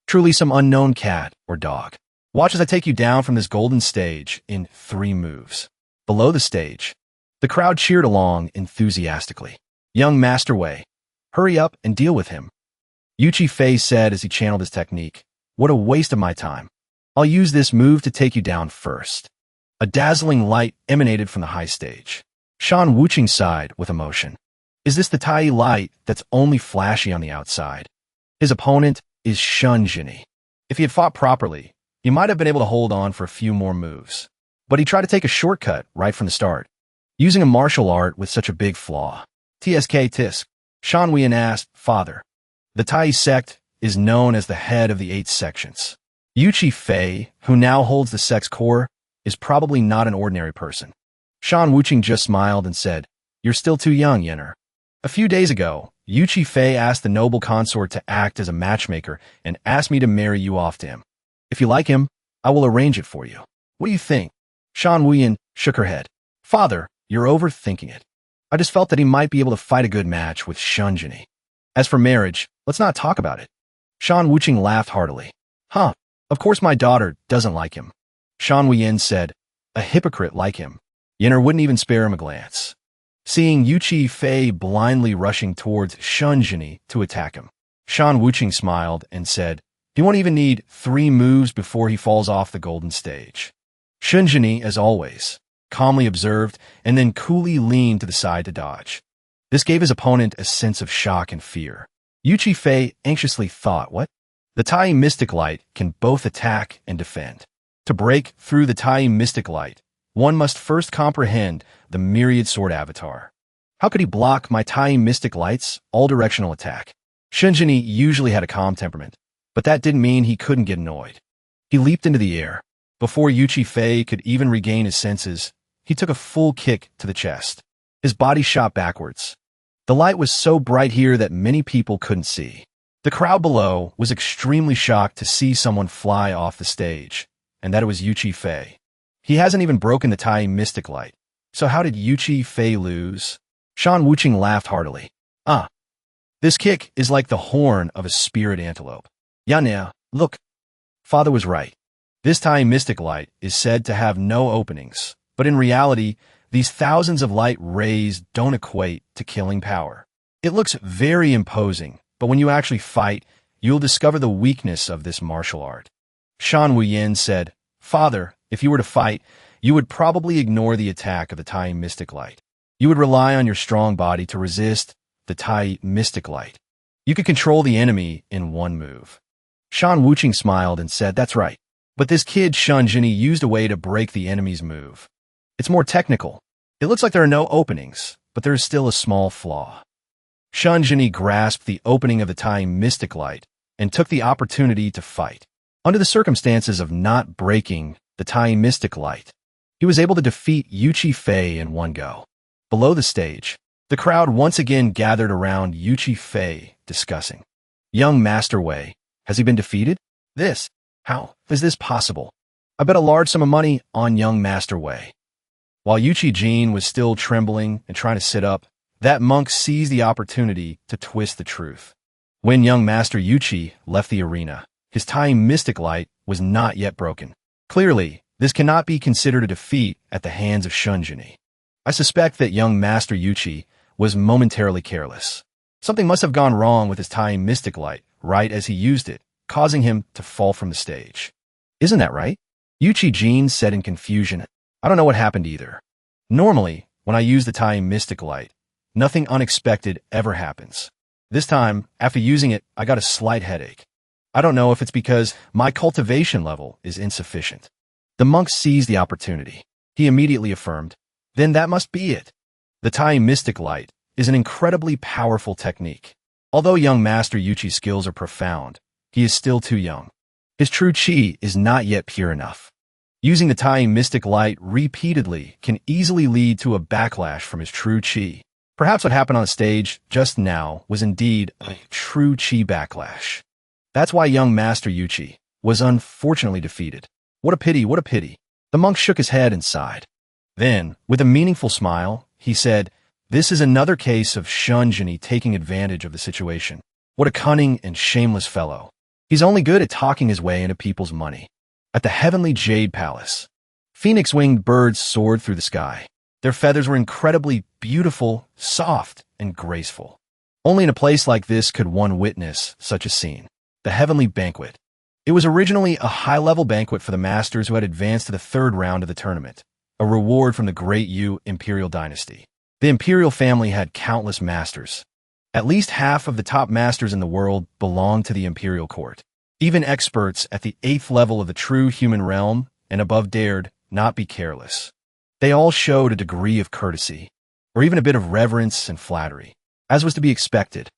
Truly some unknown cat or dog. Watch as I take you down from this golden stage in 3 moves. Below the stage, the crowd cheered along enthusiastically. Young Master Wei, hurry up and deal with him. Yuchi Fei said as he channeled his technique. What a waste of my time. I'll use this move to take you down first. A dazzling light emanated from the high stage. Shan Wuqing sighed with emotion. Is this the Tai light that's only flashy on the outside? His opponent is Shun Zheni. If he had fought properly, he might have been able to hold on for a few more moves. But he tried to take a shortcut right from the start, using a martial art with such a big flaw. TSK Tisk. Shan Wuyin asked, Father, the Tai sect is known as the head of the 8 sections. Yuchi Fei, who now holds the sect's core, is probably not an ordinary person. Shan Wuqing just smiled and said, You're still too young, Yenner. A few days ago, Yuchi Fei asked the noble consort to act as a matchmaker and asked me to marry you off to him. If you like him, I will arrange it for you. What do you think? Shan Wuyin shook her head. Father, you're overthinking it. I just felt that he might be able to fight a good match with Shun Zheni. As for marriage, let's not talk about it. Shan Wuqing laughed heartily. Of course my daughter doesn't like him. Shan Wuyin said, a hypocrite like him. Yenner wouldn't even spare him a glance. Seeing Yuchi Fei blindly rushing towards Shun Zheni to attack him, Shan Wuqing smiled and said, he won't even need 3 moves before he falls off the golden stage. Shun Zheni, as always, calmly observed and then coolly leaned to the side to dodge. This gave his opponent a sense of shock and fear. Yuchi Fei anxiously thought, what? The Tai Mystic Light can both attack and defend. To break through the Tai Mystic Light, one must first comprehend the myriad sword avatar. How could he block my Tai Mystic Light's all-directional attack? Shun Zheni usually had a calm temperament, but that didn't mean he couldn't get annoyed. He leaped into the air. Before Yuchi Fei could even regain his senses, he took a full kick to the chest. His body shot backwards. The light was so bright here that many people couldn't see. The crowd below was extremely shocked to see someone fly off the stage, and that it was Yuchi Fei. He hasn't even broken the Tai Mystic Light. So how did Yuchi Fei lose? Shan Wuqing laughed heartily. This kick is like the horn of a spirit antelope. Yana, look. Father was right. This Tai Mystic Light is said to have no openings, but in reality, these thousands of light rays don't equate to killing power. It looks very imposing, but when you actually fight, you'll discover the weakness of this martial art. Shan Wuyin said, Father, if you were to fight, you would probably ignore the attack of the Tai Mystic Light. You would rely on your strong body to resist the Tai Mystic Light. You could control the enemy in 1 move. Shan Wuqing smiled and said, that's right. But this kid Shun Zheni used a way to break the enemy's move. It's more technical. It looks like there are no openings, but there is still a small flaw. Shun Zheni grasped the opening of the Tai Mystic Light and took the opportunity to fight. Under the circumstances of not breaking the Tai Mystic Light, he was able to defeat Yuchi Fei in 1 go. Below the stage, the crowd once again gathered around Yuchi Fei, discussing. Young Master Wei, has he been defeated? How is this possible? I bet a large sum of money on young Master Wei. While Yuchi Jin was still trembling and trying to sit up, that monk seized the opportunity to twist the truth. When young Master Yuchi left the arena, his Tai Mystic Light was not yet broken. Clearly, this cannot be considered a defeat at the hands of Shun Zheni. I suspect that young Master Yuchi was momentarily careless. Something must have gone wrong with his Tai Mystic Light right as he used it, causing him to fall from the stage. Isn't that right? Yuchi Jin said in confusion. I don't know what happened either. Normally, when I use the Tai Mystic Light, nothing unexpected ever happens. This time, after using it, I got a slight headache. I don't know if it's because my cultivation level is insufficient. The monk seized the opportunity. He immediately affirmed, then that must be it. The Tai Mystic Light is an incredibly powerful technique. Although young Master Yuchi's skills are profound, he is still too young. His true chi is not yet pure enough. Using the Tai Mystic Light repeatedly can easily lead to a backlash from his true chi. Perhaps what happened on the stage just now was indeed a true chi backlash. That's why young Master Yuchi was unfortunately defeated. What a pity, what a pity. The monk shook his head and sighed. Then, with a meaningful smile, he said, "This is another case of Shunjini taking advantage of the situation. What a cunning and shameless fellow. He's only good at talking his way into people's money." At the heavenly Jade Palace, phoenix-winged birds soared through the sky. Their feathers were incredibly beautiful, soft, and graceful. Only in a place like this could one witness such a scene. The heavenly banquet. It was originally a high-level banquet for the masters who had advanced to the third round of the tournament, a reward from the Great Yu Imperial Dynasty. The Imperial family had countless masters. At least half of the top masters in the world belonged to the Imperial court. Even experts at the 8th level of the true human realm and above dared not be careless. They all showed a degree of courtesy, or even a bit of reverence and flattery, as was to be expected.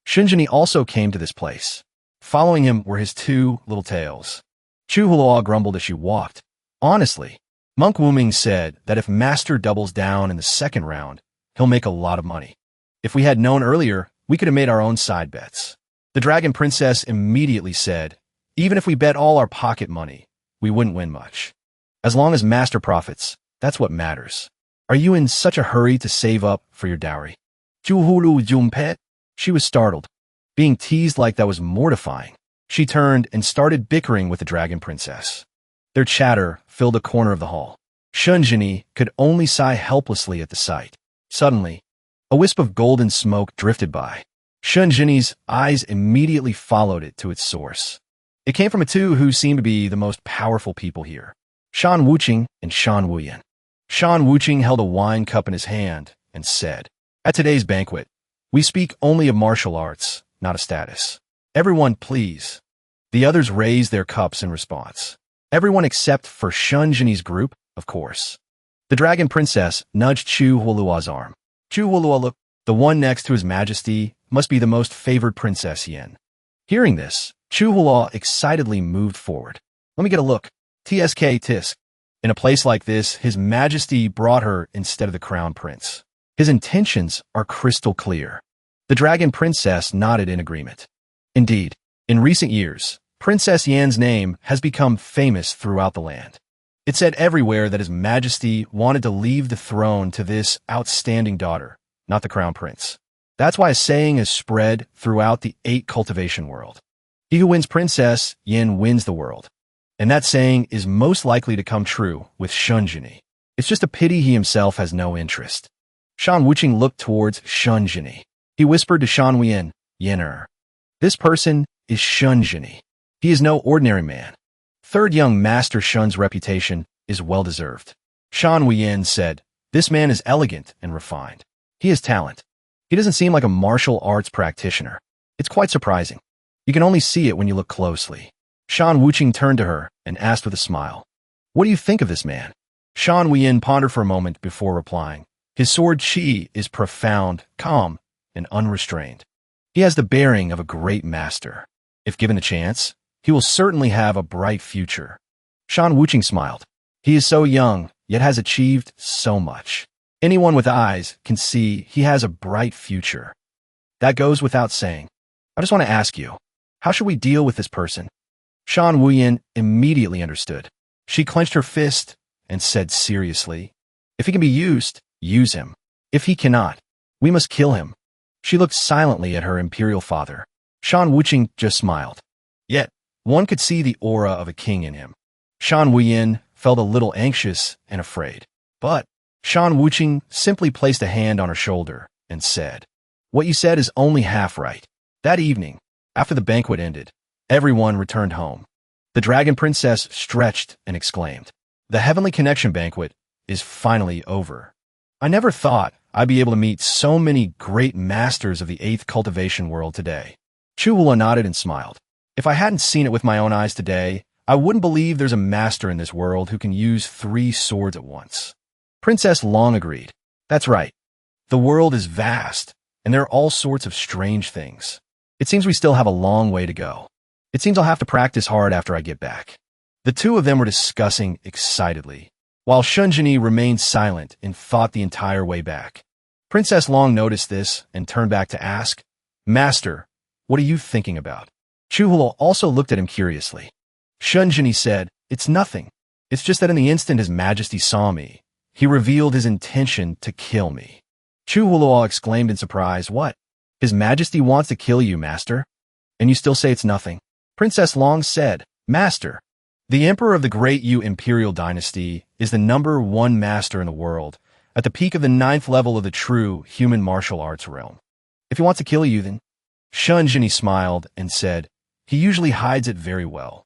Shunjini also came to this place. Following him were his two little tails. Chu Hulua grumbled as she walked. Honestly, Monk Wuming said that if Master doubles down in the second round, he'll make a lot of money. If we had known earlier, we could have made our own side bets. The Dragon Princess immediately said, even if we bet all our pocket money, we wouldn't win much. As long as Master profits, that's what matters. Are you in such a hurry to save up for your dowry? Juhulu Jumpet? She was startled. Being teased like that was mortifying. She turned and started bickering with the Dragon Princess. Their chatter filled a corner of the hall. Shunjini could only sigh helplessly at the sight. Suddenly, a wisp of golden smoke drifted by. Shunjini's eyes immediately followed it to its source. It came from two who seemed to be the most powerful people here, Shan Wuqing and Shan Wuyan. Shan Wuqing held a wine cup in his hand and said, "At today's banquet, we speak only of martial arts, not of status. Everyone, please." The others raised their cups in response. Everyone except for Shunjini's group, of course. The Dragon Princess nudged Chu Hulua's arm. Chu Hulua looked. The one next to His Majesty must be the most favored Princess Yin. Hearing this, Chu Hulua excitedly moved forward. "Let me get a look. TSK Tisk." In a place like this, His Majesty brought her instead of the Crown Prince. His intentions are crystal clear. The Dragon Princess nodded in agreement. Indeed, in recent years, Princess Yan's name has become famous throughout the land. It said everywhere that His Majesty wanted to leave the throne to this outstanding daughter, not the Crown Prince. That's why a saying is spread throughout the 8 cultivation world. He who wins Princess Yin wins the world. And that saying is most likely to come true with Shunjini. It's just a pity he himself has no interest. Shan Wuqing looked towards Shunjini. He whispered to Shan Wuyan, "Yinner. This person is Shunjini. He is no ordinary man. Third young Master Shun's reputation is well-deserved." Shan Wuyan said, "This man is elegant and refined. He has talent. He doesn't seem like a martial arts practitioner. It's quite surprising. You can only see it when you look closely." Shan Wuqing turned to her and asked with a smile, "What do you think of this man?" Shan Wuyan pondered for a moment before replying. His sword chi is profound, calm, and unrestrained. He has the bearing of a great master. If given a chance, he will certainly have a bright future. Shan Wuqing smiled. He is so young, yet has achieved so much. Anyone with eyes can see he has a bright future. That goes without saying. I just want to ask you, how should we deal with this person? Shan Wuyan immediately understood. She clenched her fist and said seriously, "If he can be used, use him. If he cannot, we must kill him." She looked silently at her imperial father. Shan Wuqing just smiled. Yet, one could see the aura of a king in him. Shan Wuyan felt a little anxious and afraid. But Shan Wuqing simply placed a hand on her shoulder and said, "What you said is only half right." That evening, after the banquet ended, everyone returned home. The Dragon Princess stretched and exclaimed, "The Heavenly Connection banquet is finally over. I never thought I'd be able to meet so many great masters of the 8th cultivation world today." Chu Hula nodded and smiled. "If I hadn't seen it with my own eyes today, I wouldn't believe there's a master in this world who can use 3 swords at once." Princess Long agreed. "That's right. The world is vast, and there are all sorts of strange things. It seems we still have a long way to go. It seems I'll have to practice hard after I get back." The two of them were discussing excitedly, while Shunjini remained silent in thought the entire way back. Princess Long noticed this and turned back to ask, Master, what are you thinking about? Chuhulo also looked at him curiously. Shunjini said, It's nothing. It's just that in the instant His Majesty saw me, he revealed his intention to kill me. Chuhulo exclaimed in surprise, What? His Majesty wants to kill you, Master? And you still say it's nothing? Princess Long said, Master, the Emperor of the Great Yu Imperial Dynasty is the #1 master in the world, at the peak of the 9th level of the true human martial arts realm. If he wants to kill you, then... Shunjini smiled and said, He usually hides it very well.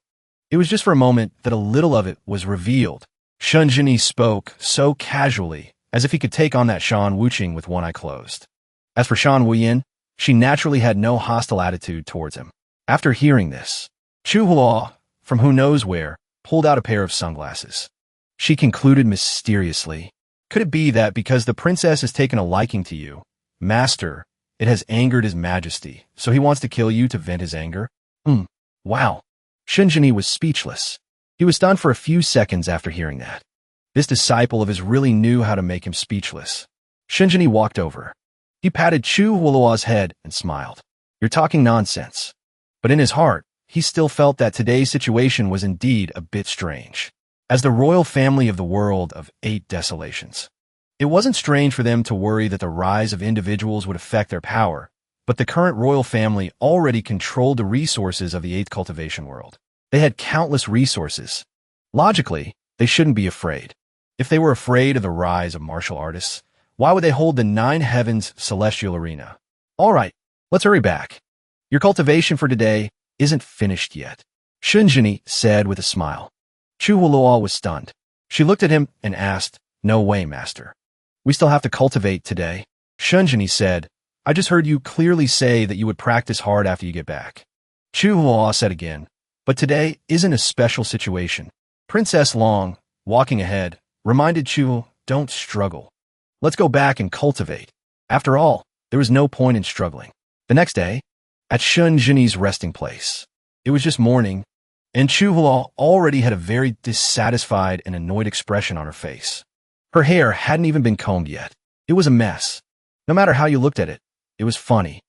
It was just for a moment that a little of it was revealed. Shunjini spoke so casually, as if he could take on that Shan Wuqing with one eye closed. As for Shan Wuyin, she naturally had no hostile attitude towards him. After hearing this, Chuhuo, from who knows where, pulled out a pair of sunglasses. She concluded mysteriously, Could it be that because the princess has taken a liking to you, Master, it has angered His Majesty, so he wants to kill you to vent his anger? Wow. Shunjini was speechless. He was stunned for a few seconds after hearing that. This disciple of his really knew how to make him speechless. Shunjini walked over. He patted Chu Huolua's head and smiled. You're talking nonsense. But in his heart, he still felt that today's situation was indeed a bit strange. As the royal family of the world of 8 desolations, it wasn't strange for them to worry that the rise of individuals would affect their power, but the current royal family already controlled the resources of the 8th cultivation world. They had countless resources. Logically, they shouldn't be afraid. If they were afraid of the rise of martial artists, why would they hold the 9 heavens celestial arena? All right, let's hurry back. Your cultivation for today isn't finished yet, Shunjini said with a smile. Chu Huolua was stunned. She looked at him and asked, No way, Master. We still have to cultivate today. Shunjini said, I just heard you clearly say that you would practice hard after you get back. Chu Huolua said again, But today isn't a special situation. Princess Long, walking ahead, reminded Chu, Don't struggle. Let's go back and cultivate. After all, there was no point in struggling. The next day, at Shunjini's resting place, it was just morning, and Chu Huolua already had a very dissatisfied and annoyed expression on her face. Her hair hadn't even been combed yet. It was a mess. No matter how you looked at it, it was funny.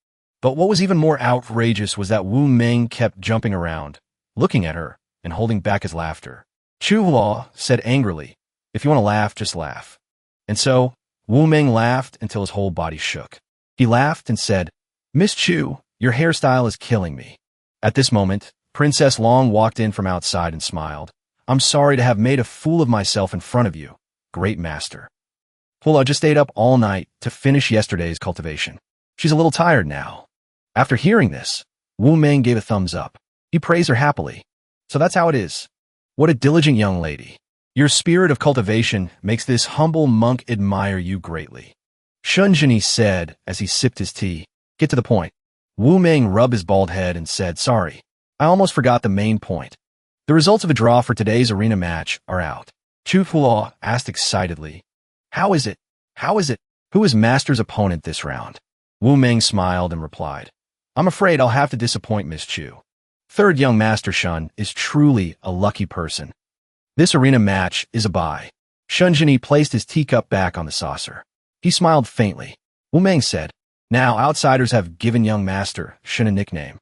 But what was even more outrageous was that Wu Meng kept jumping around, looking at her, and holding back his laughter. Chu Huolua said angrily, If you want to laugh, just laugh. And so, Wu Meng laughed until his whole body shook. He laughed and said, Miss Chu, your hairstyle is killing me. At this moment, Princess Long walked in from outside and smiled. I'm sorry to have made a fool of myself in front of you, great master. Huolua just stayed up all night to finish yesterday's cultivation. She's a little tired now. After hearing this, Wu Meng gave a thumbs up. He praised her happily. So that's how it is. What a diligent young lady. Your spirit of cultivation makes this humble monk admire you greatly. Shunjini said as he sipped his tea. Get to the point. Wu Meng rubbed his bald head and said, Sorry, I almost forgot the main point. The results of a draw for today's arena match are out. Chu Huolua asked excitedly, How is it? How is it? Who is Master's opponent this round? Wu Meng smiled and replied, I'm afraid I'll have to disappoint Miss Chu. Third young Master Shun is truly a lucky person. This arena match is a bye. Shunjini placed his teacup back on the saucer. He smiled faintly. Wu Meng said, Now outsiders have given young Master Shun a nickname.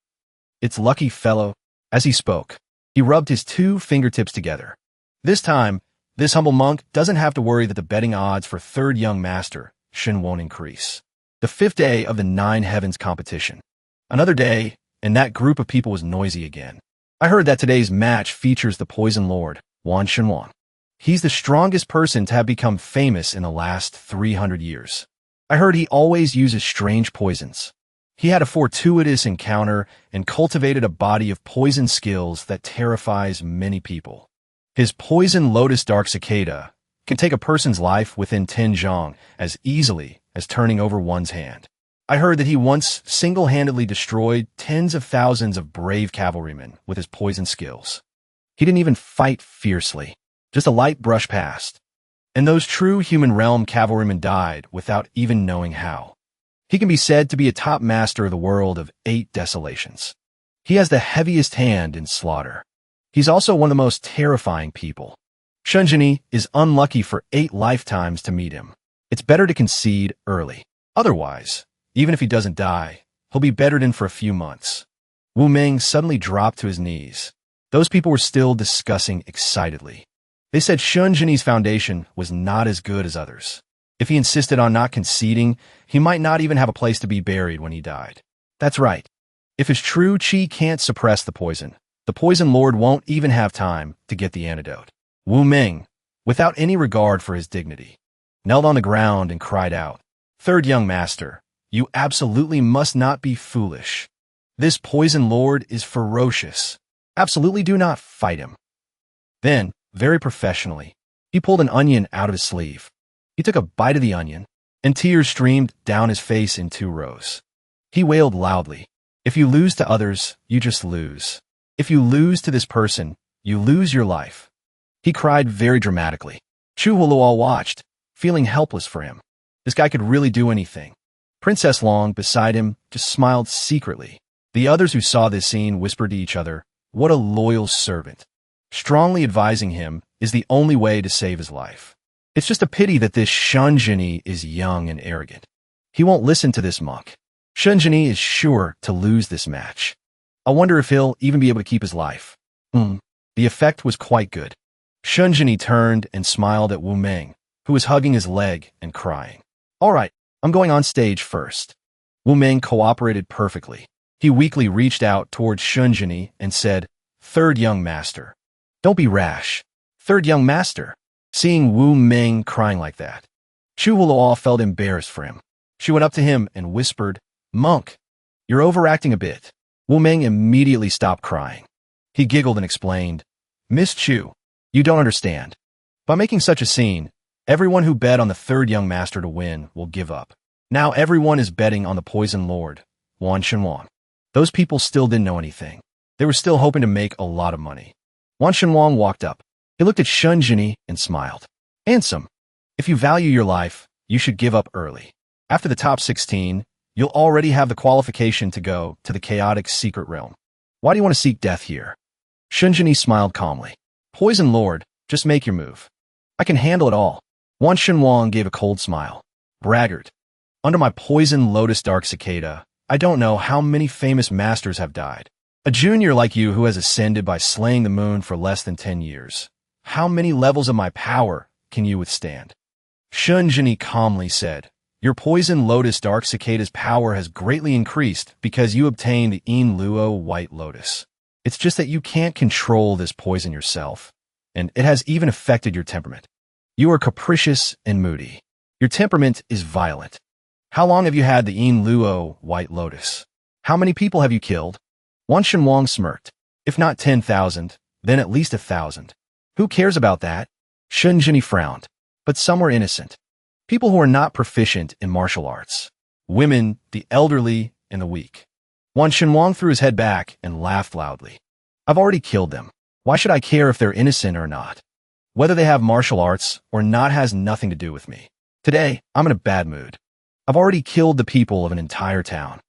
It's Lucky Fellow. As he spoke, he rubbed his 2 fingertips together. This time, this humble monk doesn't have to worry that the betting odds for third young Master Shun won't increase. The 5th day of the 9 heavens competition. Another day, and that group of people was noisy again. I heard that today's match features the Poison Lord, Wan Shenwang. He's the strongest person to have become famous in the last 300 years. I heard he always uses strange poisons. He had a fortuitous encounter and cultivated a body of poison skills that terrifies many people. His poison lotus dark cicada can take a person's life within 10 zhong as easily as turning over one's hand. I heard that he once single-handedly destroyed tens of thousands of brave cavalrymen with his poison skills. He didn't even fight fiercely, just a light brush past. And those true human realm cavalrymen died without even knowing how. He can be said to be a top master of the world of 8 desolations. He has the heaviest hand in slaughter. He's also one of the most terrifying people. Shunjini is unlucky for 8 lifetimes to meet him. It's better to concede early. Otherwise, even if he doesn't die, he'll be bedridden for a few months. Wu Ming suddenly dropped to his knees. Those people were still discussing excitedly. They said Shunjini's foundation was not as good as others. If he insisted on not conceding, he might not even have a place to be buried when he died. That's right. If his true chi can't suppress the poison lord won't even have time to get the antidote. Wu Ming, without any regard for his dignity, knelt on the ground and cried out, "Third young master, you absolutely must not be foolish. This poison lord is ferocious. Absolutely do not fight him." Then, very professionally, he pulled an onion out of his sleeve. He took a bite of the onion, and tears streamed down his face in 2 rows. He wailed loudly, "If you lose to others, you just lose. If you lose to this person, you lose your life." He cried very dramatically. Chu Huoluo watched, feeling helpless for him. This guy could really do anything. Princess Long, beside him, just smiled secretly. The others who saw this scene whispered to each other, "What a loyal servant." Strongly advising him is the only way to save his life. It's just a pity that this Shunjini is young and arrogant. He won't listen to this monk. Shunjini is sure to lose this match. I wonder if he'll even be able to keep his life. The effect was quite good. Shunjini turned and smiled at Wu Ming, who was hugging his leg and crying. "All right, I'm going on stage first." Wu Ming cooperated perfectly. He weakly reached out towards Shunjini and said, "Third young master. Don't be rash. Third young master." Seeing Wu Ming crying like that, Chu Huoluo felt embarrassed for him. She went up to him and whispered, "Monk, you're overacting a bit." Wu Ming immediately stopped crying. He giggled and explained, "Miss Chu, you don't understand. By making such a scene, everyone who bet on the third young master to win will give up. Now everyone is betting on the poison lord, Wan Shenwang." Those people still didn't know anything. They were still hoping to make a lot of money. Wan Shenwang walked up. He looked at Shunjini and smiled. "Handsome, if you value your life, you should give up early. After the top 16, you'll already have the qualification to go to the chaotic secret realm. Why do you want to seek death here?" Shunjini smiled calmly. "Poison Lord, just make your move. I can handle it all." Wan Shenwang gave a cold smile. "Braggart, under my poison lotus dark cicada, I don't know how many famous masters have died. A junior like you who has ascended by slaying the moon for less than 10 years. How many levels of my power can you withstand?" Shunjini calmly said, "Your poison lotus dark cicada's power has greatly increased because you obtained the In Luo white lotus. It's just that you can't control this poison yourself, and it has even affected your temperament. You are capricious and moody. Your temperament is violent. How long have you had the In Luo white lotus? How many people have you killed?" Wan Shenwang smirked. "If not 10,000, then at least 1,000. Who cares about that?" Shunjini frowned. "But some were innocent. People who are not proficient in martial arts. Women, the elderly, and the weak." Wan Shenwang threw his head back and laughed loudly. "I've already killed them. Why should I care if they're innocent or not? Whether they have martial arts or not has nothing to do with me. Today, I'm in a bad mood. I've already killed the people of an entire town.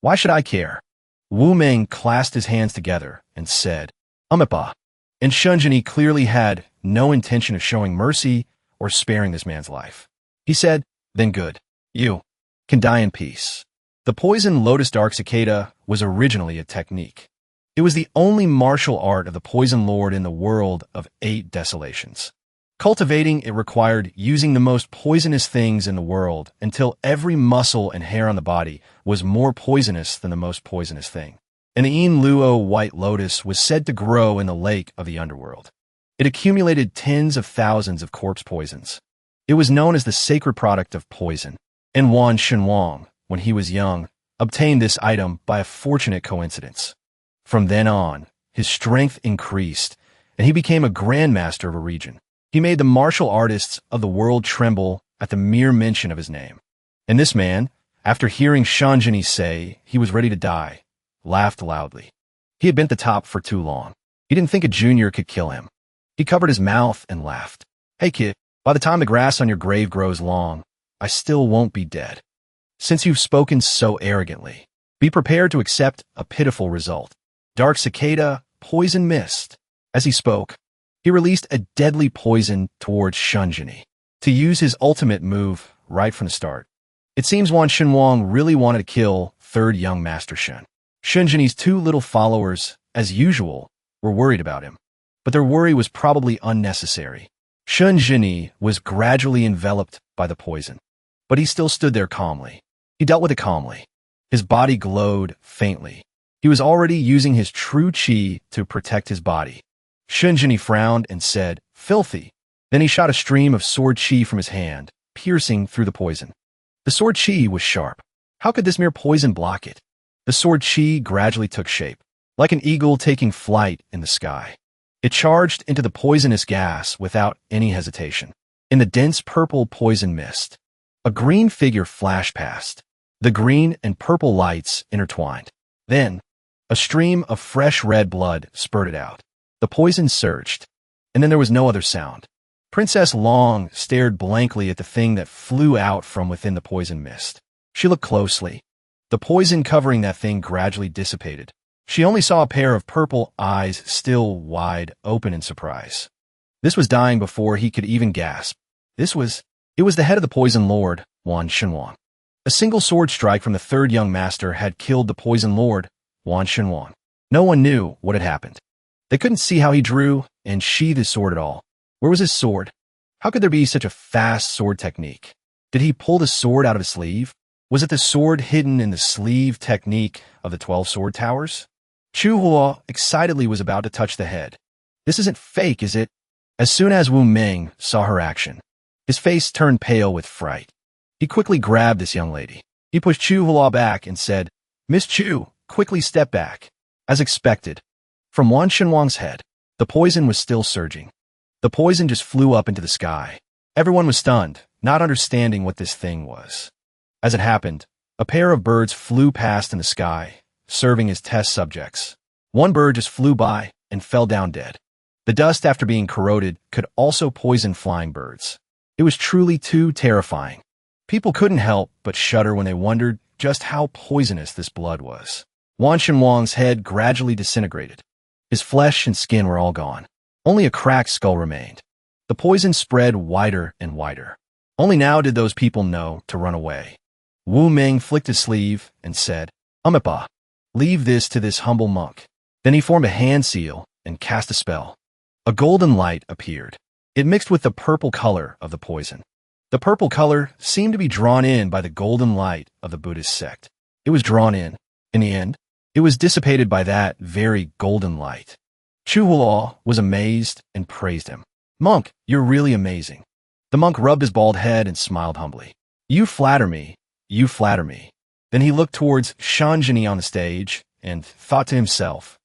Why should I care?" Wu Ming clasped his hands together and said, "Umipa." And Shunjini clearly had no intention of showing mercy or sparing this man's life. He said, "Then good. You can die in peace." The poison lotus dark cicada was originally a technique. It was the only martial art of the poison lord in the world of 8 desolations. Cultivating it required using the most poisonous things in the world until every muscle and hair on the body was more poisonous than the most poisonous thing. And the In Luo white lotus was said to grow in the lake of the underworld. It accumulated tens of thousands of corpse poisons. It was known as the sacred product of poison. And Wan Shenwang, when he was young, obtained this item by a fortunate coincidence. From then on, his strength increased, and he became a grandmaster of a region. He made the martial artists of the world tremble at the mere mention of his name. And this man, after hearing Shunjini say he was ready to die, laughed loudly. He had been at the top for too long. He didn't think a junior could kill him. He covered his mouth and laughed. "Hey kid, by the time the grass on your grave grows long, I still won't be dead. Since you've spoken so arrogantly, be prepared to accept a pitiful result. Dark cicada, poison mist." As he spoke, he released a deadly poison towards Shunjini to use his ultimate move right from the start. It seems Wan Shenwang really wanted to kill third young Master Shen. Shunjini's two little followers, as usual, were worried about him. But their worry was probably unnecessary. Shunjini was gradually enveloped by the poison. But he still stood there calmly. He dealt with it calmly. His body glowed faintly. He was already using his true qi to protect his body. Shunjini frowned and said, "Filthy." Then he shot a stream of sword qi from his hand, piercing through the poison. The sword qi was sharp. How could this mere poison block it? The sword qi gradually took shape, like an eagle taking flight in the sky. It charged into the poisonous gas without any hesitation. In the dense purple poison mist, a green figure flashed past. The green and purple lights intertwined. Then, a stream of fresh red blood spurted out. The poison surged, and then there was no other sound. Princess Long stared blankly at the thing that flew out from within the poison mist. She looked closely. The poison covering that thing gradually dissipated. She only saw a pair of purple eyes still wide open in surprise. This was dying before he could even gasp. It was the head of the Poison Lord, Wan Shenwang. A single sword strike from the third young master had killed the Poison Lord, Wan Shenwang. No one knew what had happened. They couldn't see how he drew and sheathed his sword at all. Where was his sword? How could there be such a fast sword technique? Did he pull the sword out of his sleeve? Was it the sword hidden in the sleeve technique of the 12 Sword Towers? Chu Hua excitedly was about to touch the head. This isn't fake, is it? As soon as Wu Ming saw her action, his face turned pale with fright. He quickly grabbed this young lady. He pushed Chu Hua back and said, "Miss Chu, quickly step back." As expected, from Wan Shenwang's head, the poison was still surging. The poison just flew up into the sky. Everyone was stunned, not understanding what this thing was. As it happened, a pair of birds flew past in the sky, serving as test subjects. One bird just flew by and fell down dead. The dust, after being corroded, could also poison flying birds. It was truly too terrifying. People couldn't help but shudder when they wondered just how poisonous this blood was. Wan Shenwang's head gradually disintegrated. His flesh and skin were all gone. Only a cracked skull remained. The poison spread wider and wider. Only now did those people know to run away. Wu Ming flicked his sleeve and said, "Amipa, leave this to this humble monk." Then he formed a hand seal and cast a spell. A golden light appeared. It mixed with the purple color of the poison. The purple color seemed to be drawn in by the golden light of the Buddhist sect. It was drawn in. In the end, it was dissipated by that very golden light. Chu Hua was amazed and praised him. "Monk, you're really amazing." The monk rubbed his bald head and smiled humbly. "You flatter me. You flatter me." Then he looked towards Shanjini on the stage and thought to himself,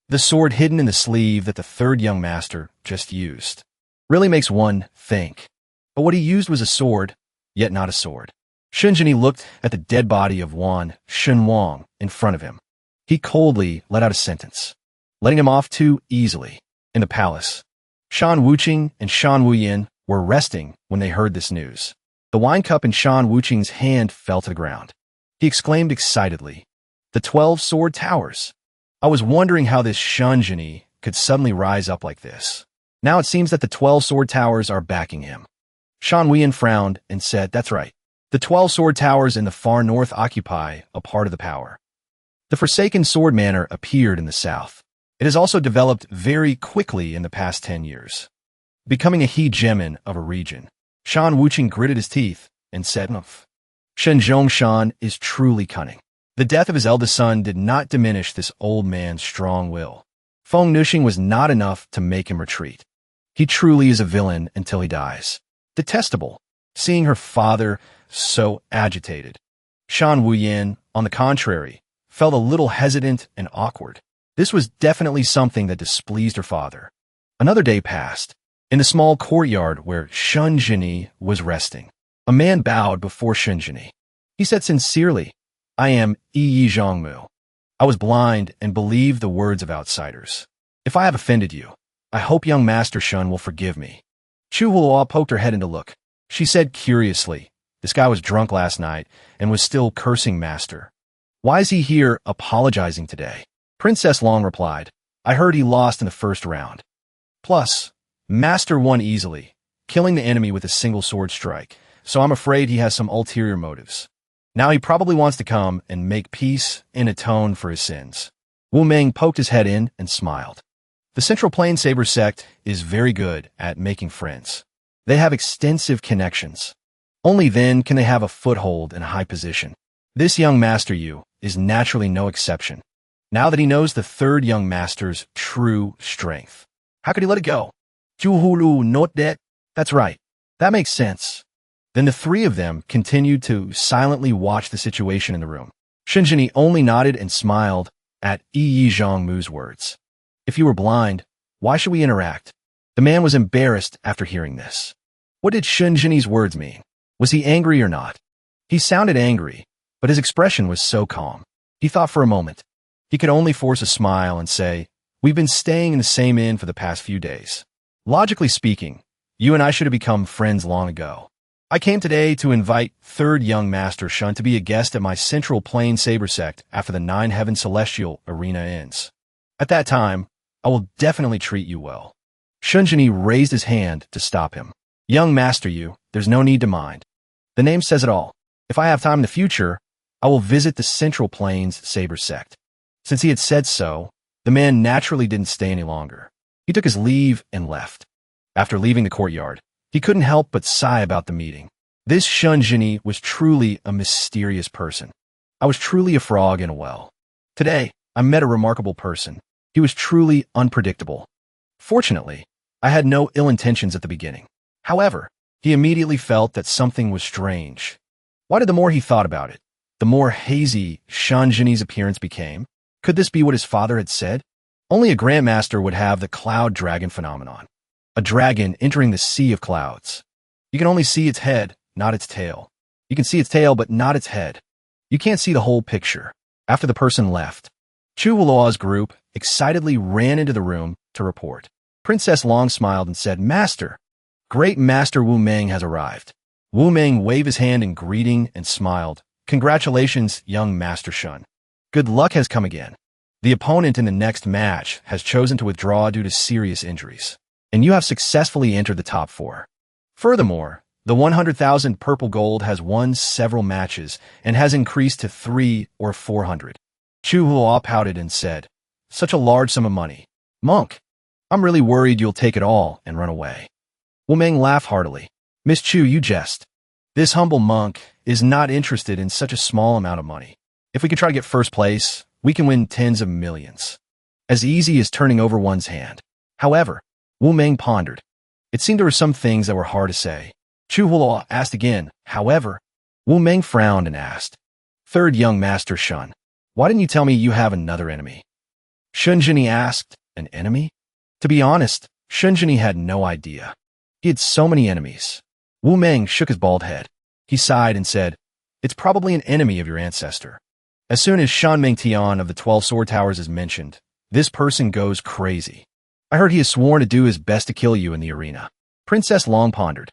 the sword hidden in the sleeve that the third young master just used really makes one think. But what he used was a sword, yet not a sword. Shinjini looked at the dead body of Wan Shenwang in front of him. He coldly let out a sentence, letting him off too easily. In the palace, Shan Wuqing and Shan Wuyin were resting when they heard this news. The wine cup in Shan Wuqing's hand fell to the ground. He exclaimed excitedly, "The 12 Sword Towers! I was wondering how this Shanjini could suddenly rise up like this. Now it seems that the 12 Sword Towers are backing him." Shan Wuyin frowned and said, "That's right. The 12 Sword Towers in the far north occupy a part of the power. The Forsaken Sword Manor appeared in the south. It has also developed very quickly in the past 10 years, becoming a hegemon of a region." Shan Wuqing gritted his teeth and said, "Enough. Shen Zhongshan is truly cunning." The death of his eldest son did not diminish this old man's strong will. Feng Nuxing was not enough to make him retreat. He truly is a villain until he dies. Detestable, seeing her father so agitated. Shan Wuyin, on the contrary, felt a little hesitant and awkward. This was definitely something that displeased her father. Another day passed. In the small courtyard where Shunjini was resting, a man bowed before Shunjini. He said sincerely, "I am Yi Zhongmu. I was blind and believed the words of outsiders. If I have offended you, I hope young Master Shun will forgive me." Chu Hua poked her head in to look. She said curiously, "This guy was drunk last night and was still cursing Master. Why is he here apologizing today?" Princess Long replied, "I heard he lost in the first round. Plus, Master won easily, killing the enemy with a single sword strike, so I'm afraid he has some ulterior motives." Now he probably wants to come and make peace and atone for his sins. Wu Meng poked his head in and smiled. The Central Plain Saber sect is very good at making friends. They have extensive connections. Only then can they have a foothold in a high position. This young master Yu is naturally no exception. Now that he knows the third young master's true strength, how could he let it go? Juhulu not that? That's right. That makes sense. Then the three of them continued to silently watch the situation in the room. Shinjini only nodded and smiled at Yi Zhongmu's words. If you were blind, why should we interact? The man was embarrassed after hearing this. What did Shinjini's words mean? Was he angry or not? He sounded angry, but his expression was so calm. He thought for a moment. He could only force a smile and say, "We've been staying in the same inn for the past few days. Logically speaking, you and I should have become friends long ago. I came today to invite third young master Shun to be a guest at my Central Plain Saber sect after the Nine Heaven Celestial Arena ends. At that time, I will definitely treat you well." Shunjini raised his hand to stop him. "Young master Yu, there's no need to mind. The name says it all. If I have time in the future, I will visit the Central Plains Saber sect." Since he had said so, the man naturally didn't stay any longer. He took his leave and left. After leaving the courtyard, he couldn't help but sigh about the meeting. This Shunjini was truly a mysterious person. I was truly a frog in a well. Today, I met a remarkable person. He was truly unpredictable. Fortunately, I had no ill intentions at the beginning. However, he immediately felt that something was strange. Why did the more he thought about it, the more hazy Shunjini's appearance became? Could this be what his father had said? Only a grandmaster would have the cloud dragon phenomenon. A dragon entering the sea of clouds. You can only see its head, not its tail. You can see its tail, but not its head. You can't see the whole picture. After the person left, Chu Wuloa's group excitedly ran into the room to report. Princess Long smiled and said, "Master, great Master Wu Meng has arrived." Wu Meng waved his hand in greeting and smiled. "Congratulations, young Master Shun. Good luck has come again. The opponent in the next match has chosen to withdraw due to serious injuries, and you have successfully entered the top 4. Furthermore, the 100,000 purple gold has won several matches and has increased to 300 or 400. Chu Hua pouted and said, "Such a large sum of money. Monk, I'm really worried you'll take it all and run away." Wu Meng laughed heartily. "Miss Chu, you jest. This humble monk is not interested in such a small amount of money. If we can try to get first place, we can win tens of millions. As easy as turning over one's hand." However, Wu Meng pondered. It seemed there were some things that were hard to say. Chu Hua asked again. However, Wu Meng frowned and asked, "Third young master Shun, why didn't you tell me you have another enemy?" Shunjini asked, "An enemy?" To be honest, Shunjini had no idea. He had so many enemies. Wu Meng shook his bald head. He sighed and said, "It's probably an enemy of your ancestor. As soon as Shan Mengtian of the 12 Sword Towers is mentioned, this person goes crazy. I heard he has sworn to do his best to kill you in the arena." Princess Long pondered.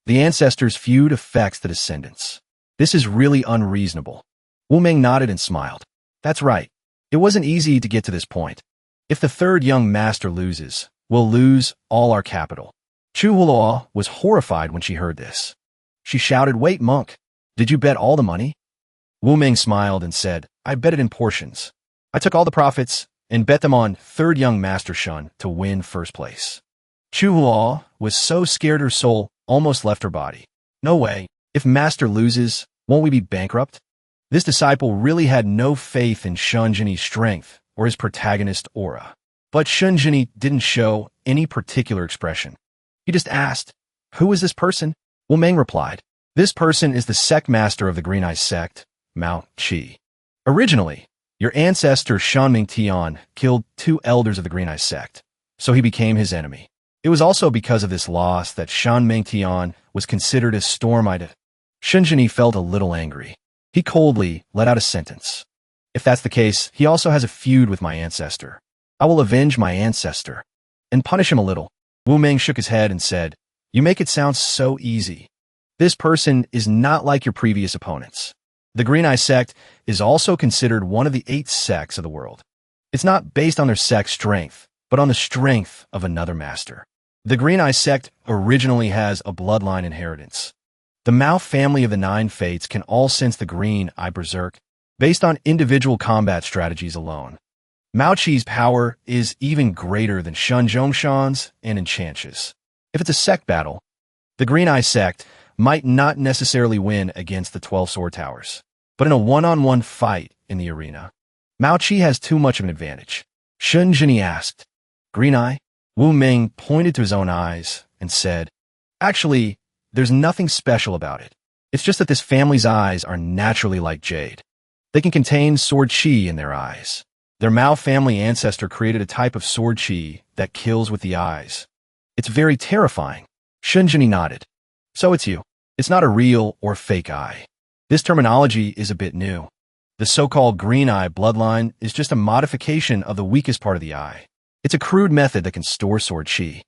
The ancestors' feud affects the descendants. This is really unreasonable. Wu Meng nodded and smiled. "That's right. It wasn't easy to get to this point. If the third young master loses, we'll lose all our capital." Chu Hulua was horrified when she heard this. She shouted, "Wait, monk, did you bet all the money?" Wu Meng smiled and said, "I bet it in portions. I took all the profits and bet them on third young master Shun to win first place." Chu Hulua was so scared her soul almost left her body. No way. If master loses, won't we be bankrupt? This disciple really had no faith in Shunjini's strength or his protagonist aura. But Shunjini didn't show any particular expression. He just asked, "Who is this person?" Wu Meng replied, "This person is the sect master of the Green Eye sect, Mount Qi. Originally, your ancestor Shan Mingtian killed 2 elders of the Green Eye sect, so he became his enemy. It was also because of this loss that Shan Mingtian was considered a stormite." Shunjini felt a little angry. He coldly let out a sentence. "If that's the case, he also has a feud with my ancestor. I will avenge my ancestor and punish him a little." Wu Meng shook his head and said, "You make it sound so easy. This person is not like your previous opponents. The Green Eye sect is also considered one of the 8 sects of the world. It's not based on their sect strength, but on the strength of another master. The Green Eye sect originally has a bloodline inheritance. The Mao family of the Nine Fates can all sense the green eye berserk based on individual combat strategies alone. Mao Qi's power is even greater than Shun Zhongshan's and Enchantia's. If it's a sect battle, the Green Eye sect might not necessarily win against the 12 Sword Towers. But in a one-on-one fight in the arena, Mao Qi has too much of an advantage. Shun Jinyi asked, "Green Eye?" Wu Ming pointed to his own eyes and said, "Actually, there's nothing special about it. It's just that this family's eyes are naturally like jade. They can contain sword qi in their eyes. Their Mao family ancestor created a type of sword qi that kills with the eyes. It's very terrifying." Shun Jinyi nodded. "So it's you. It's not a real or fake eye. This terminology is a bit new. The so-called green eye bloodline is just a modification of the weakest part of the eye. It's a crude method that can store sword qi.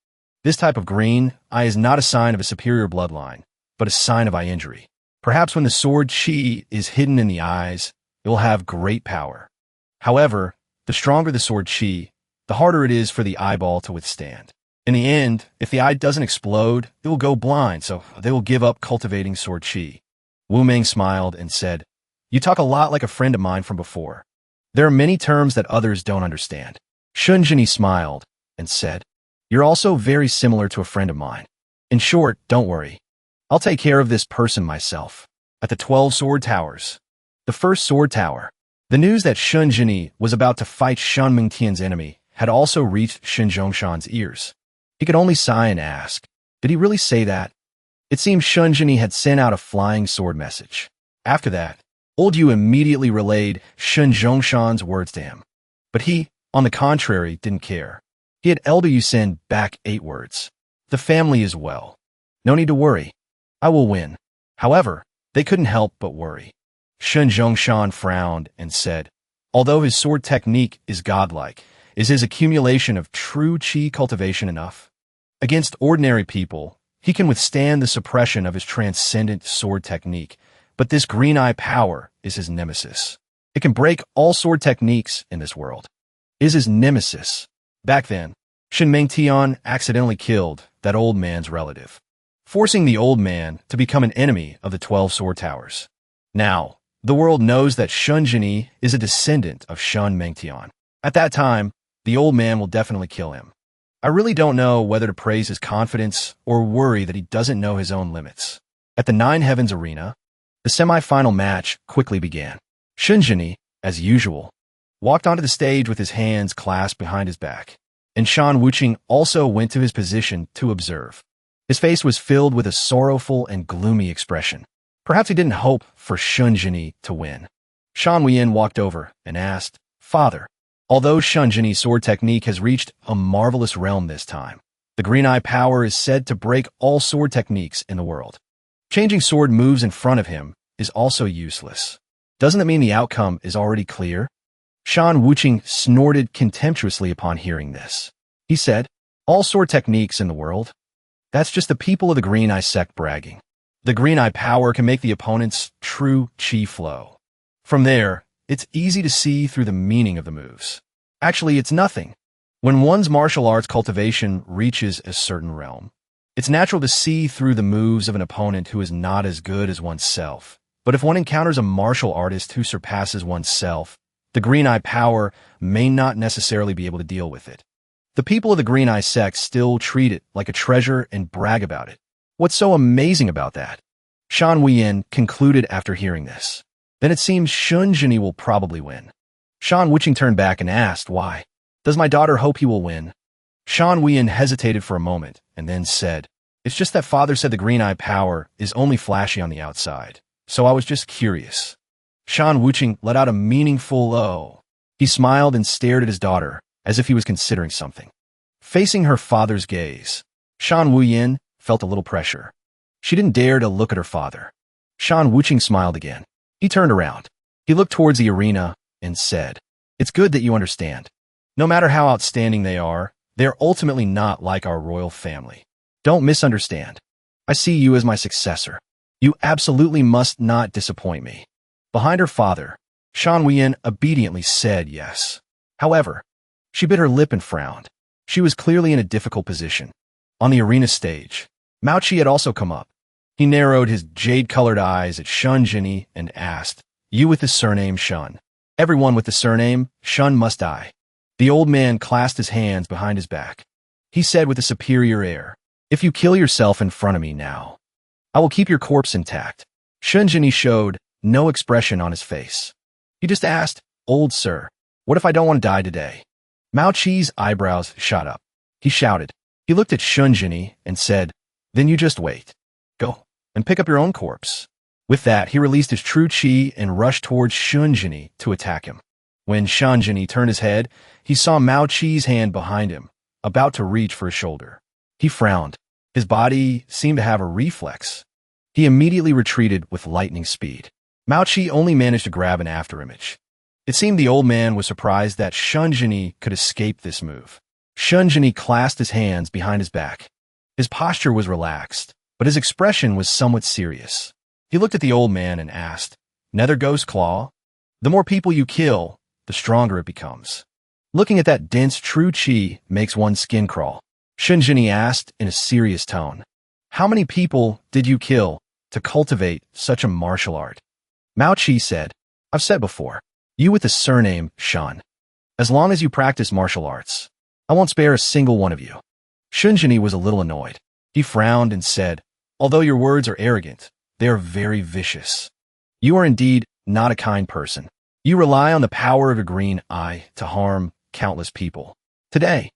This type of green eye is not a sign of a superior bloodline, but a sign of eye injury. Perhaps when the sword qi is hidden in the eyes, it will have great power. However, the stronger the sword qi, the harder it is for the eyeball to withstand. In the end, if the eye doesn't explode, it will go blind, so they will give up cultivating sword qi." Wu Ming smiled and said, "You talk a lot like a friend of mine from before. There are many terms that others don't understand." Shun Jinyi smiled and said, "You're also very similar to a friend of mine. In short, don't worry. I'll take care of this person myself." At the 12 Sword Towers, the first Sword Tower, the news that Shun Jinyi was about to fight Shun Mingtian's enemy had also reached Shun Zhongshan's ears. He could only sigh and ask, "Did he really say that?" It seemed Shun Jinyi had sent out a flying sword message. After that, Old Yu immediately relayed Shun Zhongshan's words to him. But he, on the contrary, didn't care. He had Elder Yu send back 8 words. "The family is well. No need to worry. I will win." However, they couldn't help but worry. Shun Zhongshan frowned and said, "Although his sword technique is godlike, is his accumulation of true qi cultivation enough? Against ordinary people, he can withstand the suppression of his transcendent sword technique, but this green eye power is his nemesis. It can break all sword techniques in this world. Is his nemesis." Back then, Shun Mingtian accidentally killed that old man's relative, forcing the old man to become an enemy of the 12 Sword Towers. Now, the world knows that Shun Jinyi is a descendant of Shun Mingtian. At that time, the old man will definitely kill him. I really don't know whether to praise his confidence or worry that he doesn't know his own limits. At the Nine Heavens Arena, the semi-final match quickly began. Shun Jinyi, as usual, walked onto the stage with his hands clasped behind his back, and Shan Wuqing also went to his position to observe. His face was filled with a sorrowful and gloomy expression. Perhaps he didn't hope for Shun Jinyi to win. Shan Wuyin walked over and asked, "Father, although Shun Jinyi's sword technique has reached a marvelous realm this time, the green eye power is said to break all sword techniques in the world. Changing sword moves in front of him is also useless. Doesn't that mean the outcome is already clear?" Shan Wuqing snorted contemptuously upon hearing this. He said, "All sword techniques in the world? That's just the people of the Green Eye sect bragging. The Green Eye power can make the opponent's true qi flow. From there, it's easy to see through the meaning of the moves. Actually, it's nothing. When one's martial arts cultivation reaches a certain realm, it's natural to see through the moves of an opponent who is not as good as oneself. But if one encounters a martial artist who surpasses oneself, the Green Eye power may not necessarily be able to deal with it. The people of the Green Eye sect still treat it like a treasure and brag about it. What's so amazing about that?" Shan Wuyin concluded after hearing this. "Then it seems Shun Jinyi will probably win." Shan Wuqing turned back and asked, "Why? Does my daughter hope he will win?" Shan Wuyin hesitated for a moment and then said, "It's just that father said the Green Eye power is only flashy on the outside, so I was just curious." Shan Wuqing let out a meaningful "oh." He smiled and stared at his daughter as if he was considering something. Facing her father's gaze, Shan Wuyin felt a little pressure. She didn't dare to look at her father. Shan Wuqing smiled again. He turned around. He looked towards the arena and said, "It's good that you understand. No matter how outstanding they are ultimately not like our royal family. Don't misunderstand. I see you as my successor. You absolutely must not disappoint me." Behind her father, Shan Wuyin obediently said yes. However, she bit her lip and frowned. She was clearly in a difficult position. On the arena stage, Mao Qi had also come up. He narrowed his jade-colored eyes at Shunjini and asked, "You with the surname Shun. Everyone with the surname Shun must die." The old man clasped his hands behind his back. He said with a superior air, "If you kill yourself in front of me now, I will keep your corpse intact." Shunjini showed no expression on his face. He just asked, "Old sir, what if I don't want to die today?" Mao Chi's eyebrows shot up. He shouted. He looked at Shunjini and said, "Then you just wait. Go and pick up your own corpse." With that, he released his true chi and rushed towards Shunjini to attack him. When Shunjini turned his head, he saw Mao Chi's hand behind him, about to reach for his shoulder. He frowned. His body seemed to have a reflex. He immediately retreated with lightning speed. Mao Chi only managed to grab an afterimage. It seemed the old man was surprised that Shunjini could escape this move. Shunjini clasped his hands behind his back. His posture was relaxed, but his expression was somewhat serious. He looked at the old man and asked, "Nether Ghost Claw? The more people you kill, the stronger it becomes. Looking at that dense true chi makes one's skin crawl." Shunjini asked in a serious tone, "How many people did you kill to cultivate such a martial art?" Mao Chi said, "I've said before, you with the surname Shun. As long as you practice martial arts, I won't spare a single one of you." Shunjini was a little annoyed. He frowned and said, "Although your words are arrogant, they are very vicious. You are indeed not a kind person. You rely on the power of your green eye to harm countless people. Today,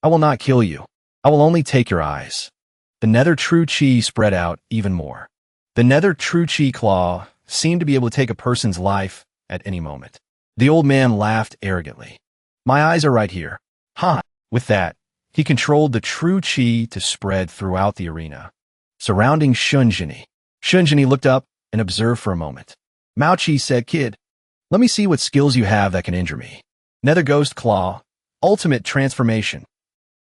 I will not kill you. I will only take your eyes." The nether true chi spread out even more. The nether true chi claw seemed to be able to take a person's life at any moment. The old man laughed arrogantly. "My eyes are right here." Ha! With that, he controlled the true chi to spread throughout the arena, surrounding Shunjini. Shunjini looked up and observed for a moment. Mao Chi said, "Kid, let me see what skills you have that can injure me." Nether Ghost Claw, Ultimate Transformation.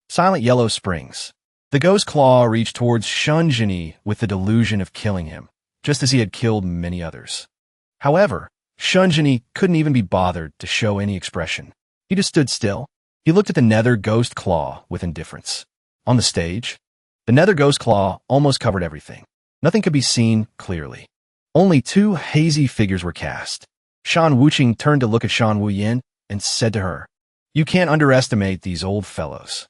Silent Yellow Springs. The Ghost Claw reached towards Shunjini with the delusion of killing him, just as he had killed many others. However, Shunjini couldn't even be bothered to show any expression. He just stood still. He looked at the Nether Ghost Claw with indifference. On the stage, the Nether Ghost Claw almost covered everything. Nothing could be seen clearly. Only two hazy figures were cast. Shan Wuqing turned to look at Shan Wuyin and said to her, "You can't underestimate these old fellows.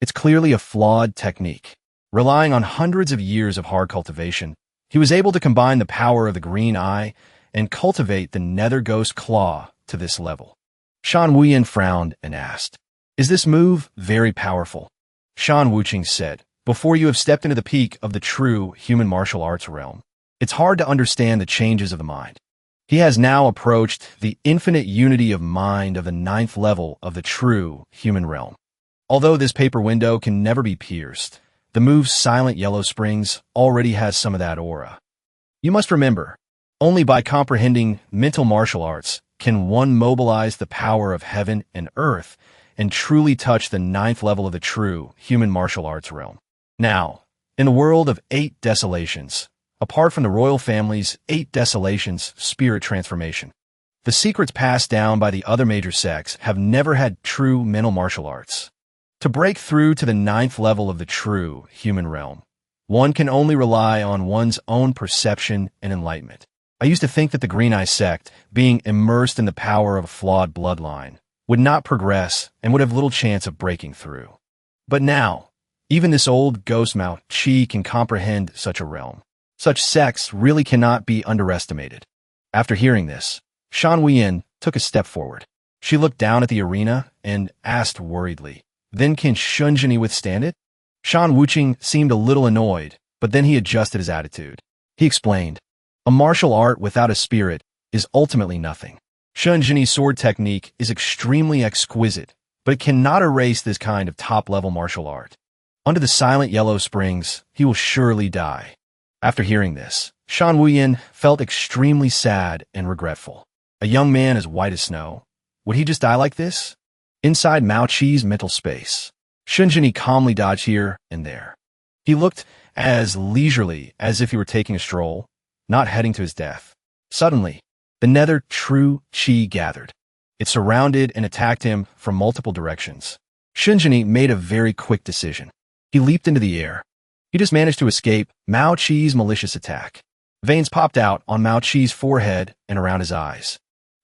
It's clearly a flawed technique. Relying on hundreds of years of hard cultivation, he was able to combine the power of the green eye and cultivate the Nether Ghost Claw to this level." Shan Wuyin frowned and asked, "Is this move very powerful?" Shan Wuqing said, "Before you have stepped into the peak of the true human martial arts realm, it's hard to understand the changes of the mind. He has now approached the infinite unity of mind of the 9th level of the true human realm. Although this paper window can never be pierced, the move Silent Yellow Springs already has some of that aura. You must remember, only by comprehending mental martial arts can one mobilize the power of heaven and earth and truly touch the 9th level of the true human martial arts realm. Now, in the world of 8 desolations, apart from the royal family's 8 desolations spirit transformation, the secrets passed down by the other major sects have never had true mental martial arts. To break through to the 9th level of the true human realm, one can only rely on one's own perception and enlightenment. I used to think that the Green Eye sect, being immersed in the power of a flawed bloodline, would not progress and would have little chance of breaking through. But now, even this old ghost Mao Chi can comprehend such a realm. Such sects really cannot be underestimated." After hearing this, Shan Wuyin took a step forward. She looked down at the arena and asked worriedly, "Then can Shunjini withstand it?" Shan Wuqing seemed a little annoyed, but then he adjusted his attitude. He explained, "A martial art without a spirit is ultimately nothing. Shunjini's sword technique is extremely exquisite, but it cannot erase this kind of top-level martial art. Under the Silent Yellow Springs, he will surely die." After hearing this, Shan Wuyin felt extremely sad and regretful. A young man as white as snow. Would he just die like this? Inside Mao Chi's mental space, Shunjini calmly dodged here and there. He looked as leisurely as if he were taking a stroll, not heading to his death. Suddenly, the nether true chi gathered. It surrounded and attacked him from multiple directions. Shunjini made a very quick decision. He leaped into the air. He just managed to escape Mao Qi's malicious attack. Veins popped out on Mao Qi's forehead and around his eyes.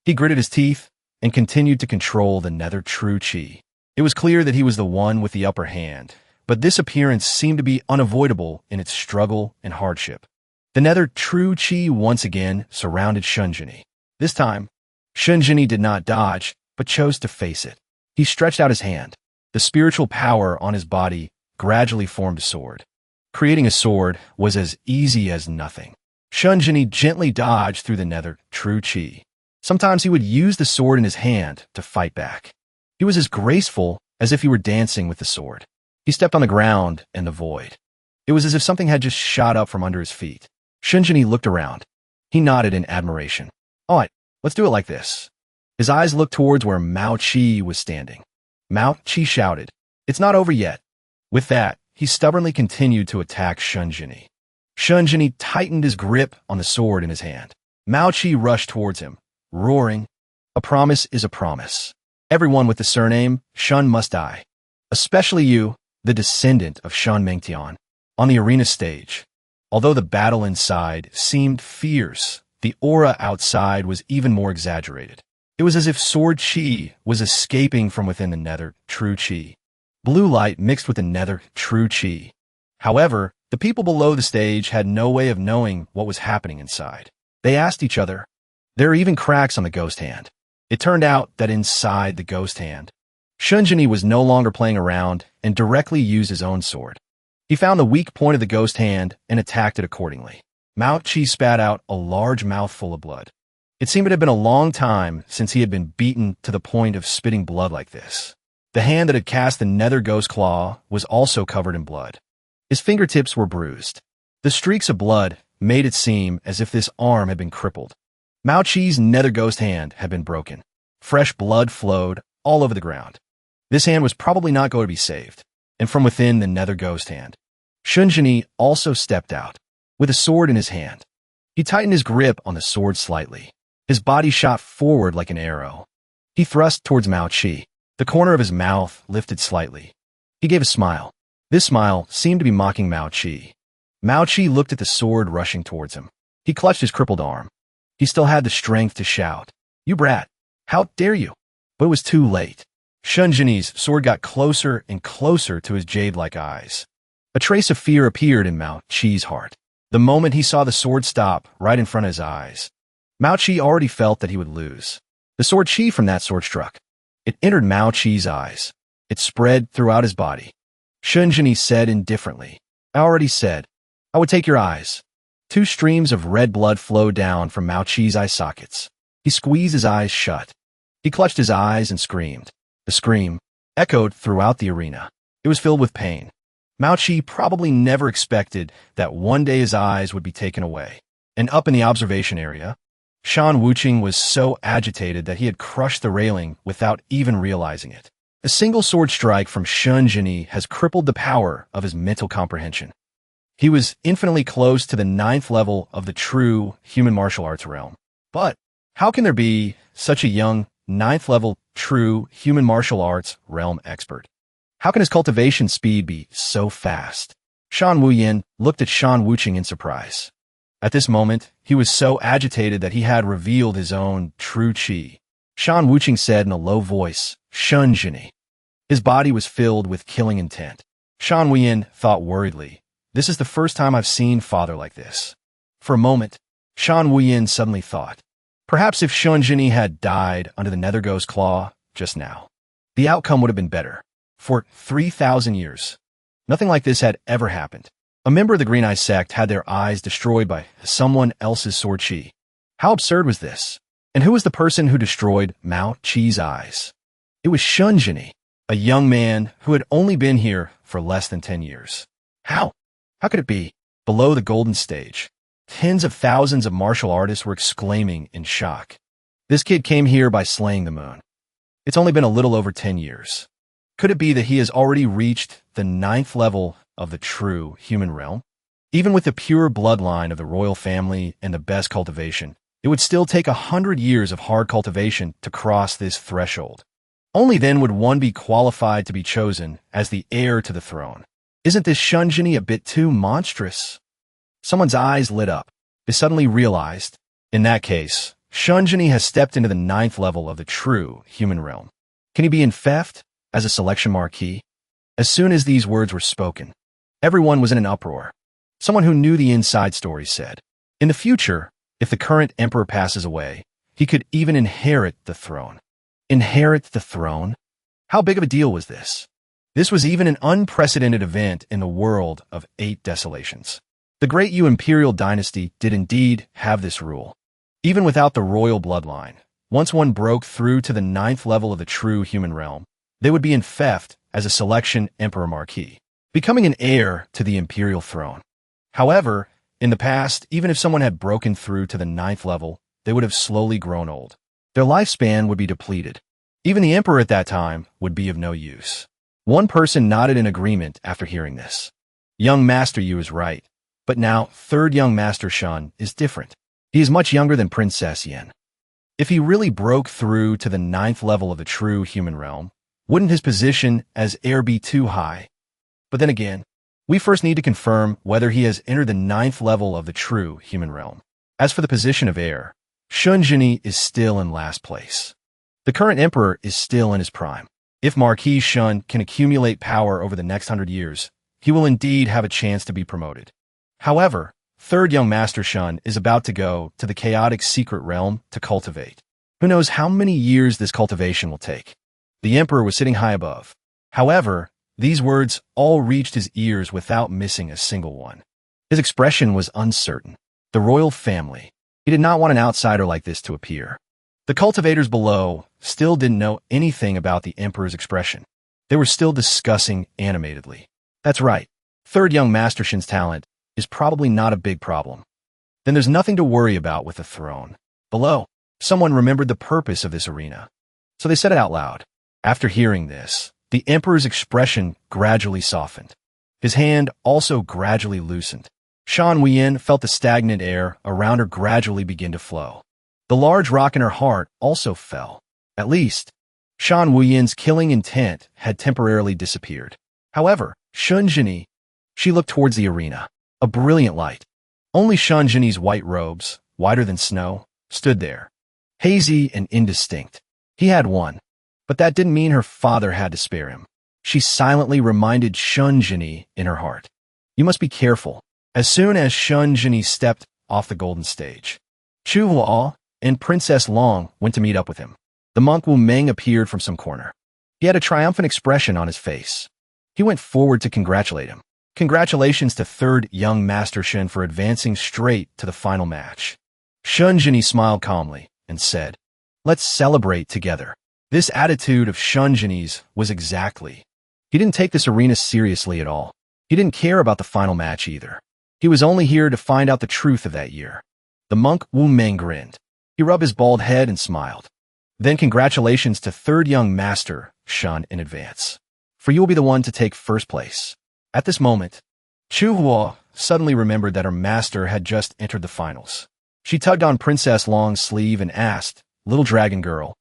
He gritted his teeth and continued to control the nether true Qi. It was clear that he was the one with the upper hand, but this appearance seemed to be unavoidable in its struggle and hardship. The nether true Qi once again surrounded Shunjini. This time, Shunjini did not dodge, but chose to face it. He stretched out his hand. The spiritual power on his body gradually formed a sword. Creating a sword was as easy as nothing. Shunjini gently dodged through the nether true Qi. Sometimes he would use the sword in his hand to fight back. He was as graceful as if he were dancing with the sword. He stepped on the ground and the void. It was as if something had just shot up from under his feet. Shunjini looked around. He nodded in admiration. All right, let's do it like this. His eyes looked towards where Mao Qi was standing. Mao Qi shouted, "It's not over yet." With that, he stubbornly continued to attack Shunjini. Shunjini tightened his grip on the sword in his hand. Mao Qi rushed towards him, roaring, "A promise is a promise. Everyone with the surname Shun must die. Especially you, the descendant of Shun Mengtian." On the arena stage, although the battle inside seemed fierce, the aura outside was even more exaggerated. It was as if sword Qi was escaping from within the nether true Qi. Blue light mixed with the nether true Qi. However, the people below the stage had no way of knowing what was happening inside. They asked each other. There are even cracks on the ghost hand. It turned out that inside the ghost hand, Shunjini was no longer playing around and directly used his own sword. He found the weak point of the ghost hand and attacked it accordingly. Mao Qi spat out a large mouthful of blood. It seemed it had been a long time since he had been beaten to the point of spitting blood like this. The hand that had cast the nether ghost claw was also covered in blood. His fingertips were bruised. The streaks of blood made it seem as if this arm had been crippled. Mao Qi's nether ghost hand had been broken. Fresh blood flowed all over the ground. This hand was probably not going to be saved. And from within the nether ghost hand, Shunjini also stepped out, with a sword in his hand. He tightened his grip on the sword slightly. His body shot forward like an arrow. He thrust towards Mao Qi. The corner of his mouth lifted slightly. He gave a smile. This smile seemed to be mocking Mao Qi. Mao Qi looked at the sword rushing towards him. He clutched his crippled arm. He still had the strength to shout, "You brat! How dare you!" But it was too late. Shunjini's sword got closer and closer to his jade-like eyes. A trace of fear appeared in Mao Qi's heart. The moment he saw the sword stop right in front of his eyes, Mao Qi already felt that he would lose. The sword Qi from that sword struck. It entered Mao Qi's eyes. It spread throughout his body. Shunjini said indifferently, "I already said, I would take your eyes." 2 streams of red blood flowed down from Mao Qi's eye sockets. He squeezed his eyes shut. He clutched his eyes and screamed. The scream echoed throughout the arena. It was filled with pain. Mao Qi probably never expected that one day his eyes would be taken away. And up in the observation area, Shan Wuqing was so agitated that he had crushed the railing without even realizing it. A single sword strike from Shunjini has crippled the power of his mental comprehension. He was infinitely close to the 9th level of the true human martial arts realm. But how can there be such a young 9th level true human martial arts realm expert? How can his cultivation speed be so fast? Shan Wuyin looked at Shan Wuqing in surprise. At this moment, he was so agitated that he had revealed his own true Qi. Shan Wuqing said in a low voice, "Shunjini." His body was filled with killing intent. Shan Wuyin thought worriedly, "This is the first time I've seen father like this." For a moment, Shan Wuyin suddenly thought, perhaps if Shunjini had died under the nether ghost claw just now, the outcome would have been better. For 3,000 years, nothing like this had ever happened. A member of the Green Eye sect had their eyes destroyed by someone else's sword Qi. How absurd was this? And who was the person who destroyed Mao Qi's eyes? It was Shunjini, a young man who had only been here for less than 10 years. How? How could it be? Below the golden stage, tens of thousands of martial artists were exclaiming in shock. This kid came here by slaying the moon. It's only been a little over 10 years. Could it be that he has already reached the 9th level of the true human realm? Even with the pure bloodline of the royal family and the best cultivation, it would still take 100 years of hard cultivation to cross this threshold. Only then would one be qualified to be chosen as the heir to the throne. Isn't this Shunjini a bit too monstrous? Someone's eyes lit up. They suddenly realized, in that case, Shunjini has stepped into the 9th level of the true human realm. Can he be in theft as a selection marquee? As soon as these words were spoken, everyone was in an uproar. Someone who knew the inside story said, in the future, if the current emperor passes away, he could even inherit the throne. Inherit the throne? How big of a deal was this? This was even an unprecedented event in the world of 8 desolations. The Great Yu Imperial dynasty did indeed have this rule. Even without the royal bloodline, once one broke through to the 9th level of the true human realm, they would be in theft as a selection emperor marquee, becoming an heir to the imperial throne. However, in the past, even if someone had broken through to the 9th level, they would have slowly grown old. Their lifespan would be depleted. Even the emperor at that time would be of no use. One person nodded in agreement after hearing this. Young Master Yu is right, but now 3rd young Master Shun is different. He is much younger than Princess Yen. If he really broke through to the 9th level of the true human realm, wouldn't his position as heir be too high? But then again, we first need to confirm whether he has entered the 9th level of the true human realm. As for the position of heir, Shunjini is still in last place. The current emperor is still in his prime. If Marquis Shun can accumulate power over the next 100 years, he will indeed have a chance to be promoted. However, 3rd young Master Shun is about to go to the chaotic secret realm to cultivate. Who knows how many years this cultivation will take? The emperor was sitting high above. However, these words all reached his ears without missing a single one. His expression was uncertain. The royal family. He did not want an outsider like this to appear. The cultivators below still didn't know anything about the emperor's expression. They were still discussing animatedly. That's right. 3rd young Master Shin's talent is probably not a big problem. Then there's nothing to worry about with the throne. Below, someone remembered the purpose of this arena. So they said it out loud. After hearing this, the emperor's expression gradually softened. His hand also gradually loosened. Shan Wuyin felt the stagnant air around her gradually begin to flow. The large rock in her heart also fell. At least, Shan Wuyin's killing intent had temporarily disappeared. However, Shunjini, she looked towards the arena. A brilliant light. Only Shunjini's white robes, whiter than snow, stood there. Hazy and indistinct. He had won. But that didn't mean her father had to spare him. She silently reminded Shunjini in her heart. You must be careful. As soon as Shunjini stepped off the golden stage, Chu Huo and Princess Long went to meet up with him. The monk Wu Meng appeared from some corner. He had a triumphant expression on his face. He went forward to congratulate him. Congratulations to 3rd young Master Shin for advancing straight to the final match. Shunjini smiled calmly and said, let's celebrate together. This attitude of Shunjini's was exactly. He didn't take this arena seriously at all. He didn't care about the final match either. He was only here to find out the truth of that year. The monk Wu Meng grinned. He rubbed his bald head and smiled. Then congratulations to 3rd young Master Shun in advance. For you will be the one to take first place. At this moment, Chu Huo suddenly remembered that her master had just entered the finals. She tugged on Princess Long's sleeve and asked, little dragon girl,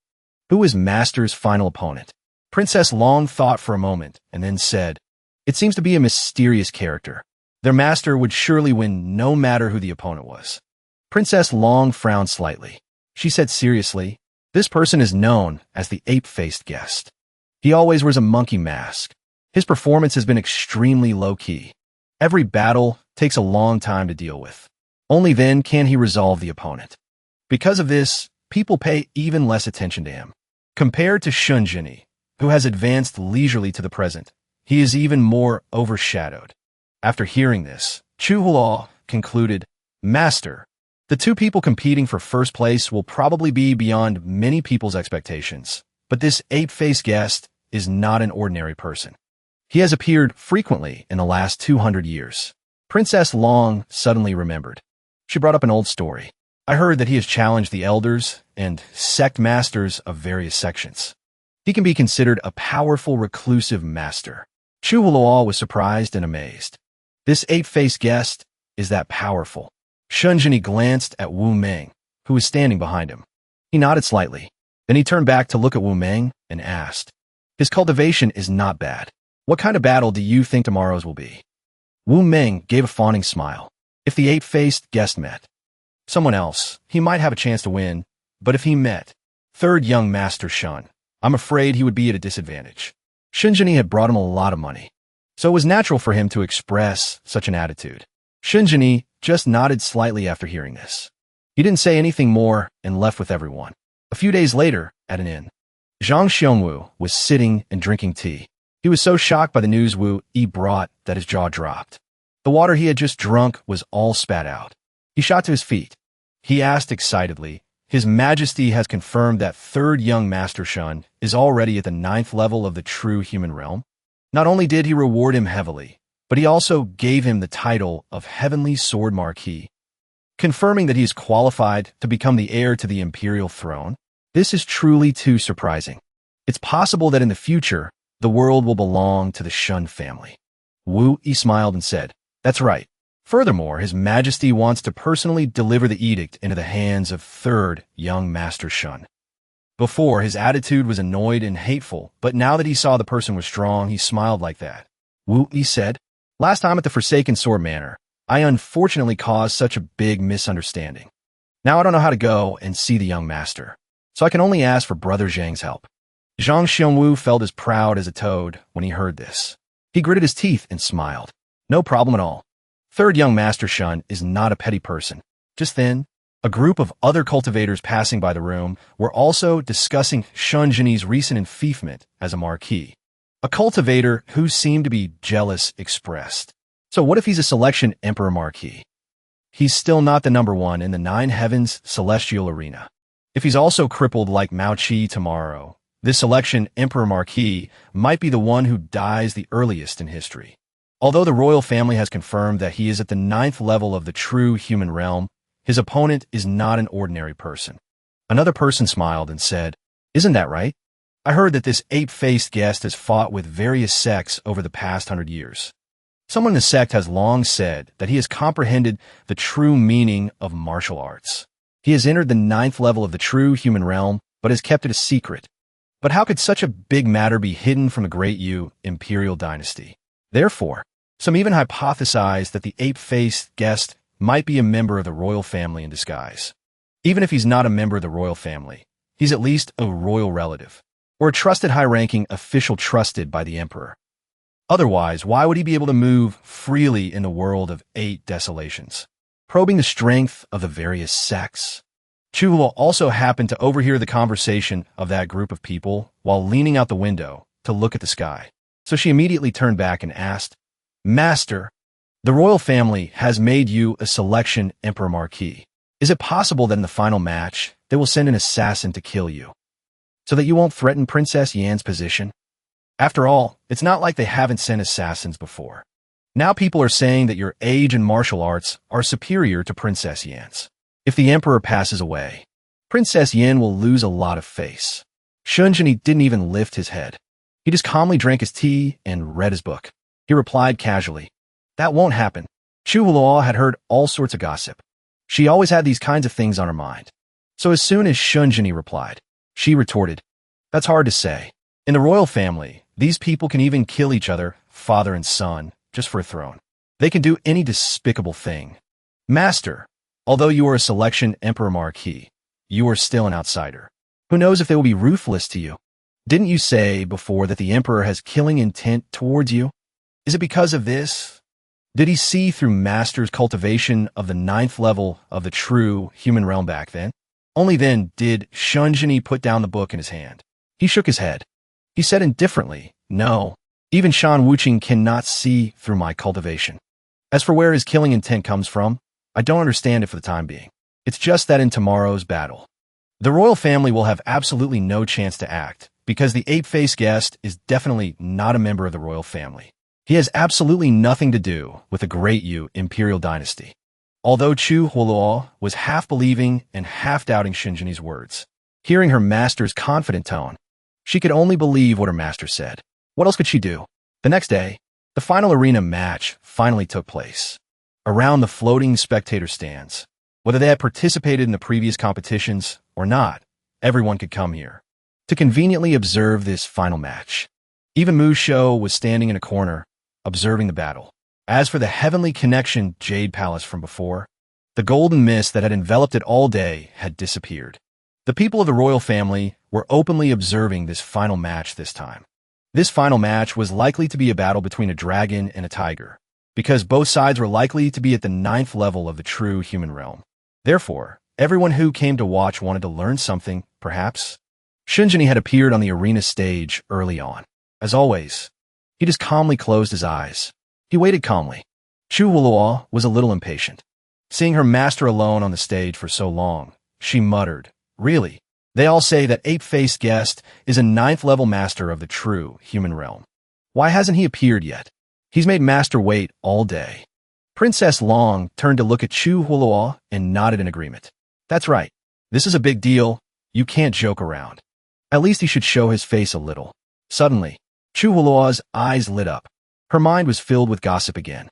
who is Master's final opponent? Princess Long thought for a moment and then said, it seems to be a mysterious character. Their master would surely win no matter who the opponent was. Princess Long frowned slightly. She said seriously, this person is known as the ape-faced guest. He always wears a monkey mask. His performance has been extremely low-key. Every battle takes a long time to deal with. Only then can he resolve the opponent. Because of this, people pay even less attention to him. Compared to Shunjini, who has advanced leisurely to the present, he is even more overshadowed. After hearing this, Chu Huo concluded, Master, the 2 people competing for first place will probably be beyond many people's expectations, but this ape-faced guest is not an ordinary person. He has appeared frequently in the last 200 years. Princess Long suddenly remembered. She brought up an old story. I heard that he has challenged the elders and sect masters of various sections. He can be considered a powerful reclusive master. Chu Huo was surprised and amazed. This ape-faced guest is that powerful. Shunjini glanced at Wu Meng, who was standing behind him. He nodded slightly. Then he turned back to look at Wu Meng and asked, his cultivation is not bad. What kind of battle do you think tomorrow's will be? Wu Ming gave a fawning smile. If the eight-faced guest met someone else, he might have a chance to win, but if he met third young master Shun, I'm afraid he would be at a disadvantage. Shunjini had brought him a lot of money, so it was natural for him to express such an attitude. Shunjini just nodded slightly after hearing this. He didn't say anything more and left with everyone. A few days later, at an inn, Zhang Xiongwu was sitting and drinking tea. He was so shocked by the news Wu Yi brought that his jaw dropped. The water he had just drunk was all spat out. He shot to his feet. He asked excitedly, "His Majesty has confirmed that third young Master Shun is already at the 9th level of the true human realm? Not only did he reward him heavily, but he also gave him the title of Heavenly Sword Marquis, confirming that he is qualified to become the heir to the imperial throne. This is truly too surprising. It's possible that in the future, the world will belong to the Shun family." Wu Yi smiled and said, "That's right. Furthermore, His Majesty wants to personally deliver the edict into the hands of third young Master Shun." Before, his attitude was annoyed and hateful, but now that he saw the person was strong, he smiled like that. Wu Yi said, "Last time at the Forsaken Sword Manor, I unfortunately caused such a big misunderstanding. Now I don't know how to go and see the young master, so I can only ask for Brother Zhang's help." Zhang Xiongwu felt as proud as a toad when he heard this. He gritted his teeth and smiled. "No problem at all. Third young Master Shun is not a petty person." Just then, a group of other cultivators passing by the room were also discussing Shunjini's recent enfeefment as a marquis. A cultivator who seemed to be jealous expressed, "So what if he's a selection Emperor Marquis? He's still not the number one in the 9 heavens celestial arena. If he's also crippled like Mao Qi tomorrow, this selection Emperor Marquis might be the one who dies the earliest in history." Although the royal family has confirmed that he is at the 9th level of the true human realm, his opponent is not an ordinary person. Another person smiled and said, "Isn't that right? I heard that this ape-faced guest has fought with various sects over the past 100 years. Someone in the sect has long said that he has comprehended the true meaning of martial arts. He has entered the 9th level of the true human realm, but has kept it a secret. But how could such a big matter be hidden from the great Yu imperial dynasty? Therefore, some even hypothesize that the ape-faced guest might be a member of the royal family in disguise. Even if he's not a member of the royal family, he's at least a royal relative, or a trusted high-ranking official trusted by the emperor. Otherwise, why would he be able to move freely in the world of 8 desolations, probing the strength of the various sects?" Chuhuo also happened to overhear the conversation of that group of people while leaning out the window to look at the sky. So she immediately turned back and asked, "Master, the royal family has made you a selection Emperor Marquis. Is it possible that in the final match, they will send an assassin to kill you, so that you won't threaten Princess Yan's position? After all, it's not like they haven't sent assassins before. Now people are saying that your age and martial arts are superior to Princess Yan's. If the emperor passes away, Princess Yan will lose a lot of face." Shunjini didn't even lift his head. He just calmly drank his tea and read his book. He replied casually, "That won't happen." Chu Luo had heard all sorts of gossip. She always had these kinds of things on her mind. So as soon as Shunjini replied, she retorted, "That's hard to say. In the royal family, these people can even kill each other, father and son, just for a throne. They can do any despicable thing. Master, although you are a selection Emperor Marquis, you are still an outsider. Who knows if they will be ruthless to you? Didn't you say before that the emperor has killing intent towards you? Is it because of this? Did he see through Master's cultivation of the 9th level of the true human realm back then? Only then did Shunjini put down the book in his hand. He shook his head. He said indifferently, "No, even Shan Wuqing cannot see through my cultivation. As for where his killing intent comes from, I don't understand it for the time being. It's just that in tomorrow's battle, the royal family will have absolutely no chance to act, because the ape-faced guest is definitely not a member of the royal family. He has absolutely nothing to do with the great Yu imperial dynasty." Although Chu Huoluo was half believing and half doubting Shinjini's words, hearing her master's confident tone, she could only believe what her master said. What else could she do? The next day, the final arena match finally took place. Around the floating spectator stands, whether they had participated in the previous competitions or not, everyone could come here to conveniently observe this final match. Even Mu Shou was standing in a corner, observing the battle. As for the heavenly connection Jade Palace from before, the golden mist that had enveloped it all day had disappeared. The people of the royal family were openly observing this final match this time. This final match was likely to be a battle between a dragon and a tiger, because both sides were likely to be at the 9th level of the true human realm. Therefore, everyone who came to watch wanted to learn something, perhaps. Shunjini had appeared on the arena stage early on. As always, he just calmly closed his eyes. He waited calmly. Chu Huoluo was a little impatient. Seeing her master alone on the stage for so long, she muttered, "Really? They all say that ape-faced guest is a 9th-level master of the true human realm. Why hasn't he appeared yet? He's made master wait all day." Princess Long turned to look at Chu Huoluo and nodded in agreement. "That's right. This is a big deal. You can't joke around. At least he should show his face a little." Suddenly, Chu Huoluo's eyes lit up. Her mind was filled with gossip again.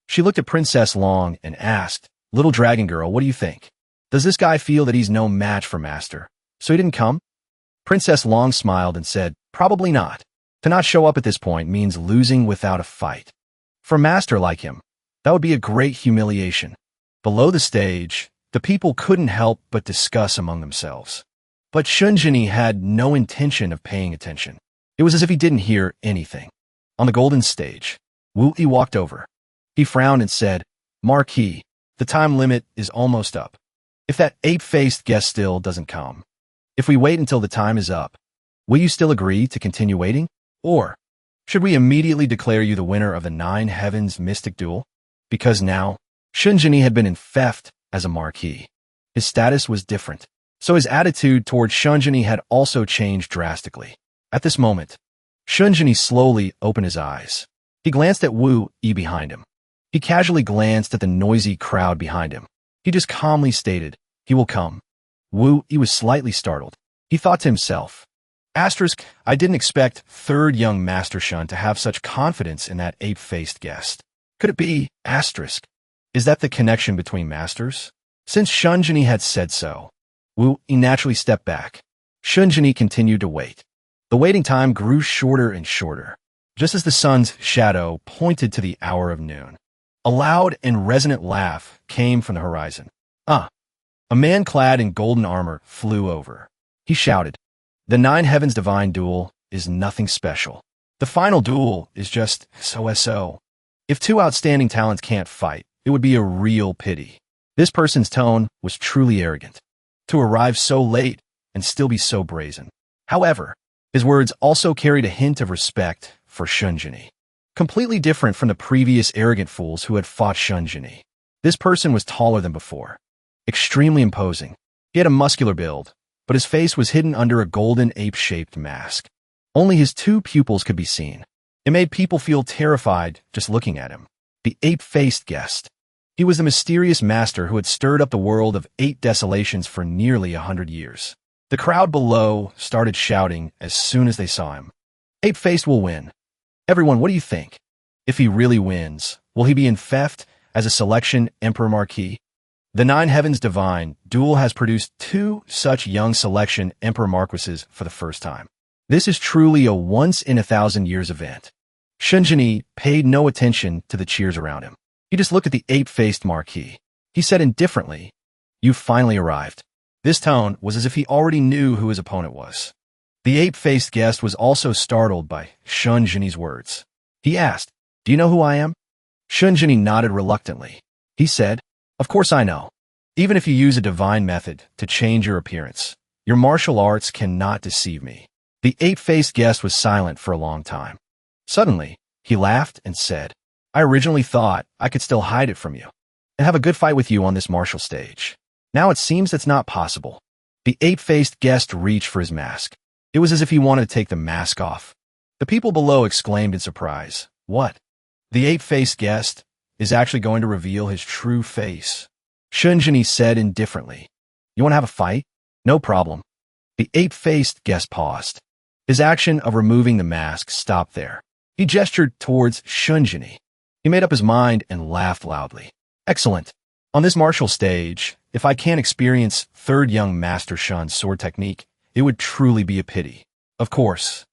She looked at Princess Long and asked, "Little dragon girl, what do you think? Does this guy feel that he's no match for master, so he didn't come?" Princess Long smiled and said, "Probably not. To not show up at this point means losing without a fight. For a master like him, that would be a great humiliation." Below the stage, the people couldn't help but discuss among themselves. But Shunjini had no intention of paying attention. It was as if he didn't hear anything. On the golden stage, Wu Yi walked over. He frowned and said, "Marquis, the time limit is almost up. If that ape-faced guest still doesn't come, if we wait until the time is up, will you still agree to continue waiting? Or should we immediately declare you the winner of the 9 Heavens Mystic Duel?" Because now, Shunjini had been enfeoffed as a marquis. His status was different, so his attitude toward Shunjini had also changed drastically. At this moment, Shunjini slowly opened his eyes. He glanced at Wu Yi behind him. He casually glanced at the noisy crowd behind him. He just calmly stated, "He will come." Wu Yi was slightly startled. He thought to himself, I didn't expect third young Master Shun to have such confidence in that ape-faced guest. Could it be, is that the connection between masters? Since Shunjini had said so, Wu Yi naturally stepped back. Shunjini continued to wait. The waiting time grew shorter and shorter, just as the sun's shadow pointed to the hour of noon. A loud and resonant laugh came from the horizon. A man clad in golden armor flew over. He shouted, "The 9 Heavens Divine Duel is nothing special. The final duel is just so. If 2 outstanding talents can't fight, it would be a real pity." This person's tone was truly arrogant. To arrive so late and still be so brazen. However, his words also carried a hint of respect for Shunjini. Completely different from the previous arrogant fools who had fought Shunjini. This person was taller than before. Extremely imposing. He had a muscular build, but his face was hidden under a golden ape-shaped mask. Only his 2 pupils could be seen. It made people feel terrified just looking at him. The ape-faced guest. He was the mysterious master who had stirred up the world of 8 desolations for nearly 100 years. The crowd below started shouting as soon as they saw him. "Ape-faced will win. Everyone, what do you think? If he really wins, will he be enfeoffed as a selection Emperor Marquis?" The 9 Heavens Divine Duel has produced 2 such young selection Emperor Marquises for the first time. This is truly a once-in-a-thousand-years event. Shunjini paid no attention to the cheers around him. He just looked at the ape-faced Marquis. He said indifferently, "You've finally arrived." This tone was as if he already knew who his opponent was. The ape-faced guest was also startled by Shunjini's words. He asked, "Do you know who I am?" Shunjini nodded reluctantly. He said, "Of course I know. Even if you use a divine method to change your appearance, your martial arts cannot deceive me." The ape-faced guest was silent for a long time. Suddenly, he laughed and said, "I originally thought I could still hide it from you and have a good fight with you on this martial stage. Now it seems that's not possible." The ape-faced guest reached for his mask. It was as if he wanted to take the mask off. The people below exclaimed in surprise, "What? The ape-faced guest is actually going to reveal his true face?" Shunjini said indifferently, "You want to have a fight? No problem." The ape-faced guest paused. His action of removing the mask stopped there. He gestured towards Shunjini. He made up his mind and laughed loudly. "Excellent. On this martial stage, if I can't experience third young Master Shun's sword technique, it would truly be a pity. Of course,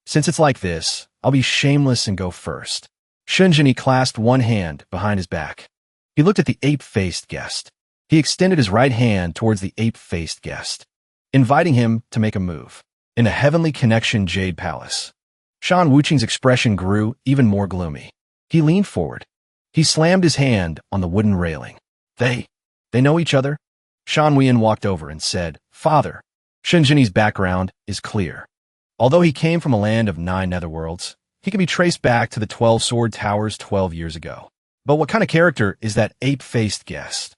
Since it's like this, I'll be shameless and go first. Shunjini clasped one hand behind his back. He looked at the ape-faced guest. He extended his right hand towards the ape-faced guest, inviting him to make a move. In a heavenly connection jade palace, Shan Wuqing's expression grew even more gloomy. He leaned forward. He slammed his hand on the wooden railing. They know each other? Shan Wuyin walked over and said, Father. Shunjini's background is clear. Although he came from a land of 9 netherworlds, he can be traced back to the 12 sword towers 12 years ago. But what kind of character is that ape-faced guest?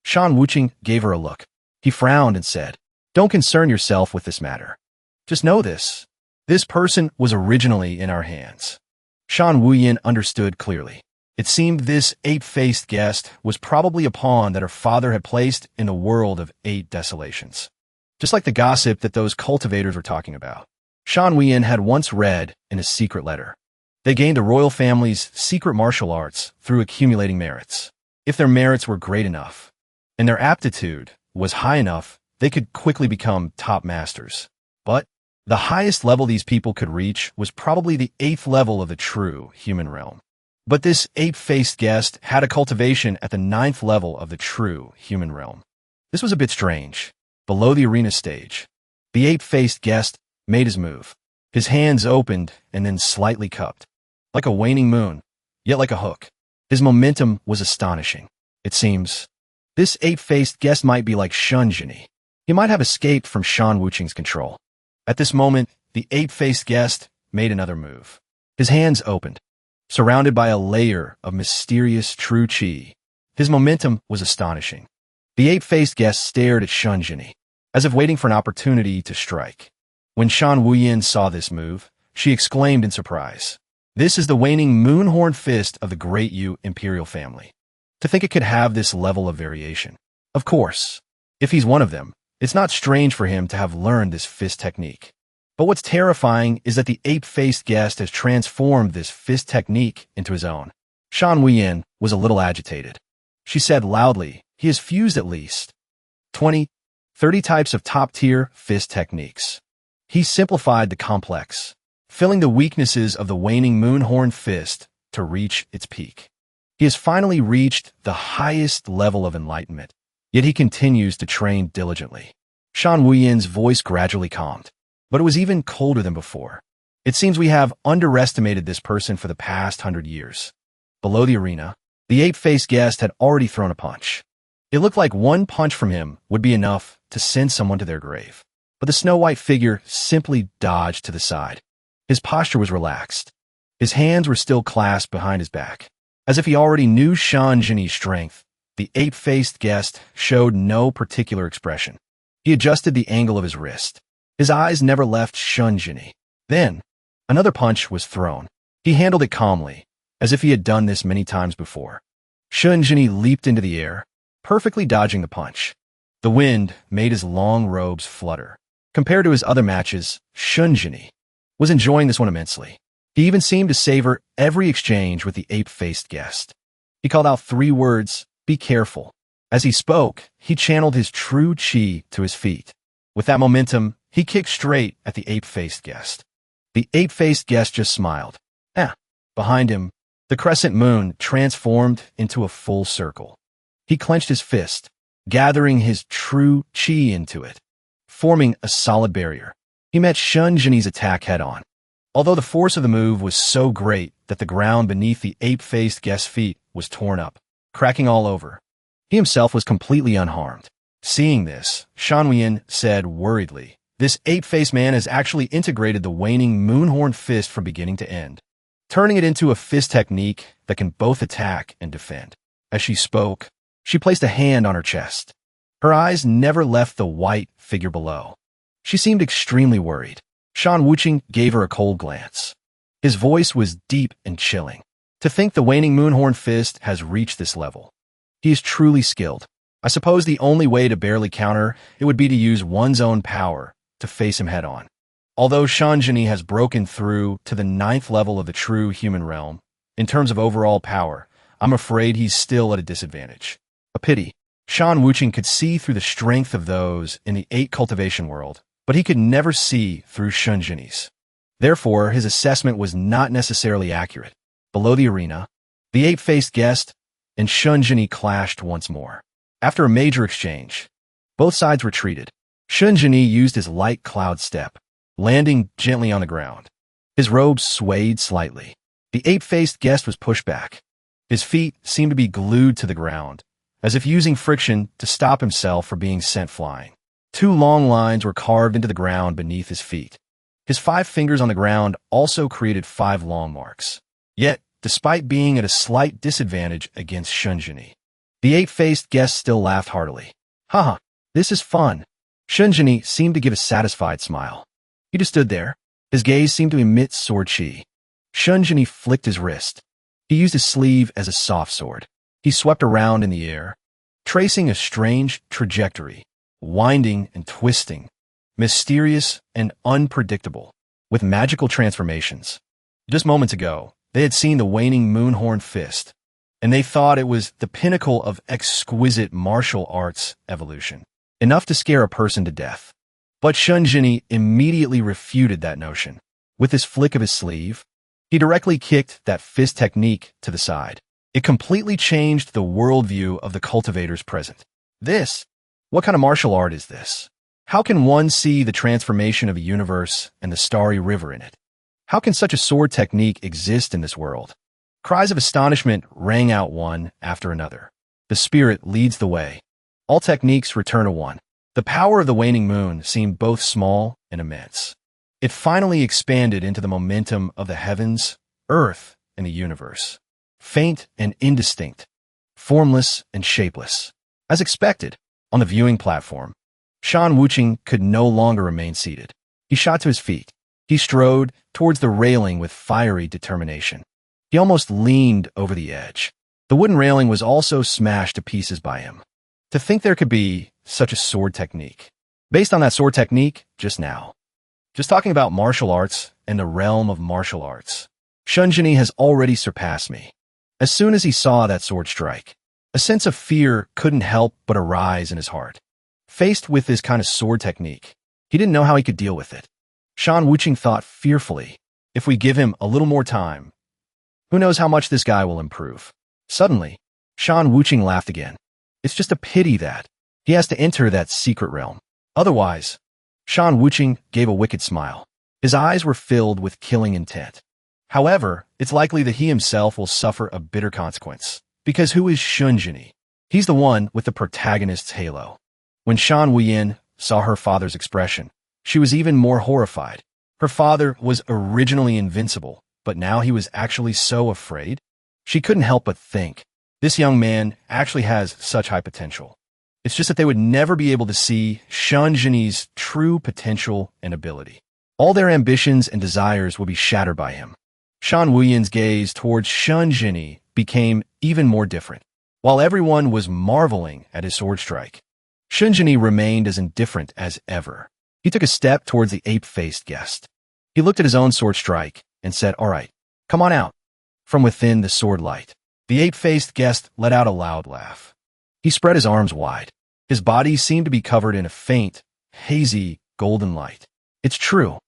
Shan Wuqing gave her a look. He frowned and said, Don't concern yourself with this matter. Just know this. This person was originally in our hands. Shan Wuyin understood clearly. It seemed this ape-faced guest was probably a pawn that her father had placed in the world of 8 desolations. Just like the gossip that those cultivators were talking about. Shan Wuyin had once read in a secret letter. They gained a royal family's secret martial arts through accumulating merits. If their merits were great enough, and their aptitude was high enough, they could quickly become top masters. But the highest level these people could reach was probably the 8th level of the true human realm. But this ape-faced guest had a cultivation at the 9th level of the true human realm. This was a bit strange. Below the arena stage, the ape-faced guest made his move. His hands opened and then slightly cupped, like a waning moon, yet like a hook. His momentum was astonishing. It seems this ape-faced guest might be like Shunjini. He might have escaped from Shan Wuqing's control. At this moment, the ape-faced guest made another move. His hands opened, surrounded by a layer of mysterious true qi. His momentum was astonishing. The ape-faced guest stared at Shunjini, as if waiting for an opportunity to strike. When Shan Wuyin saw this move, she exclaimed in surprise, This is the waning moonhorn fist of the Great Yu imperial family. To think it could have this level of variation. Of course, if he's one of them, it's not strange for him to have learned this fist technique. But what's terrifying is that the ape-faced guest has transformed this fist technique into his own. Shan Wuyin was a little agitated. She said loudly, He has fused at least 20, 30 types of top-tier fist techniques. He simplified the complex, filling the weaknesses of the waning moonhorn fist to reach its peak. He has finally reached the highest level of enlightenment, yet he continues to train diligently. Shan Wuyin's voice gradually calmed, but it was even colder than before. It seems we have underestimated this person for the past 100 years. Below the arena, the ape-faced guest had already thrown a punch. It looked like one punch from him would be enough to send someone to their grave. But the snow-white figure simply dodged to the side. His posture was relaxed. His hands were still clasped behind his back. As if he already knew Shunjini's strength, the ape-faced guest showed no particular expression. He adjusted the angle of his wrist. His eyes never left Shunjini. Then, another punch was thrown. He handled it calmly, as if he had done this many times before. Shunjini leaped into the air, perfectly dodging the punch. The wind made his long robes flutter. Compared to his other matches, Shunjini was enjoying this one immensely. He even seemed to savor every exchange with the ape-faced guest. He called out 3 words, Be careful. As he spoke, he channeled his true qi to his feet. With that momentum, he kicked straight at the ape-faced guest. The ape-faced guest just smiled. Behind him, the crescent moon transformed into a full circle. He clenched his fist, gathering his true qi into it, forming a solid barrier. He met Shunjini's attack head-on. Although the force of the move was so great that the ground beneath the ape-faced guest's feet was torn up, cracking all over, he himself was completely unharmed. Seeing this, Shan Wuyin said worriedly, This ape-faced man has actually integrated the waning moonhorn fist from beginning to end, turning it into a fist technique that can both attack and defend. As she spoke, she placed a hand on her chest. Her eyes never left the white figure below. She seemed extremely worried. Shan Wuqing gave her a cold glance. His voice was deep and chilling. To think the waning moonhorn fist has reached this level. He is truly skilled. I suppose the only way to barely counter it would be to use one's own power to face him head-on. Although Shunjini has broken through to the 9th level of the true human realm, in terms of overall power, I'm afraid he's still at a disadvantage. A pity. Shan Wuqing could see through the strength of those in the 8 cultivation world, but he could never see through Shunjini's. Therefore, his assessment was not necessarily accurate. Below the arena, the ape-faced guest and Shunjini clashed once more. After a major exchange, both sides retreated. Shunjini used his light cloud step, landing gently on the ground. His robes swayed slightly. The ape-faced guest was pushed back. His feet seemed to be glued to the ground, as if using friction to stop himself from being sent flying. 2 long lines were carved into the ground beneath his feet. His 5 fingers on the ground also created 5 long marks. Yet, despite being at a slight disadvantage against Shunjini, the ape-faced guest still laughed heartily. Haha, this is fun. Shunjini seemed to give a satisfied smile. He just stood there. His gaze seemed to emit sword chi. Shunjini flicked his wrist. He used his sleeve as a soft sword. He swept around in the air, tracing a strange trajectory, winding and twisting, mysterious and unpredictable, with magical transformations. Just moments ago, they had seen the waning moonhorn fist, and they thought it was the pinnacle of exquisite martial arts evolution, enough to scare a person to death. But Shunjini immediately refuted that notion. With his flick of his sleeve, he directly kicked that fist technique to the side. It completely changed the worldview of the cultivators present. What kind of martial art is this? How can one see the transformation of a universe and the starry river in it? How can such a sword technique exist in this world? Cries of astonishment rang out one after another. The spirit leads the way. All techniques return to one. The power of the waning moon seemed both small and immense. It finally expanded into the momentum of the heavens, earth, and the universe. Faint and indistinct, formless and shapeless. As expected, on the viewing platform, Shan Wuqing could no longer remain seated. He shot to his feet. He strode towards the railing with fiery determination. He almost leaned over the edge. The wooden railing was also smashed to pieces by him. To think there could be such a sword technique. Based on that sword technique, just talking about martial arts and the realm of martial arts, Shunjini has already surpassed me. As soon as he saw that sword strike, a sense of fear couldn't help but arise in his heart. Faced with this kind of sword technique, he didn't know how he could deal with it. Shan Wuqing thought fearfully, if we give him a little more time, who knows how much this guy will improve. Suddenly, Shan Wuqing laughed again. It's just a pity that he has to enter that secret realm. Otherwise, Shan Wuqing gave a wicked smile. His eyes were filled with killing intent. However, it's likely that he himself will suffer a bitter consequence. Because who is Shunjini? He's the one with the protagonist's halo. When Shan Wuyin saw her father's expression, she was even more horrified. Her father was originally invincible, but now he was actually so afraid. She couldn't help but think, this young man actually has such high potential. It's just that they would never be able to see Shunjini's true potential and ability. All their ambitions and desires would be shattered by him. Shan Wuyin's gaze towards Shunjini became even more different. While everyone was marveling at his sword strike, Shunjini remained as indifferent as ever. He took a step towards the ape-faced guest. He looked at his own sword strike and said, "All right, come on out." From within the sword light, the ape-faced guest let out a loud laugh. He spread his arms wide. His body seemed to be covered in a faint, hazy, golden light. It's true.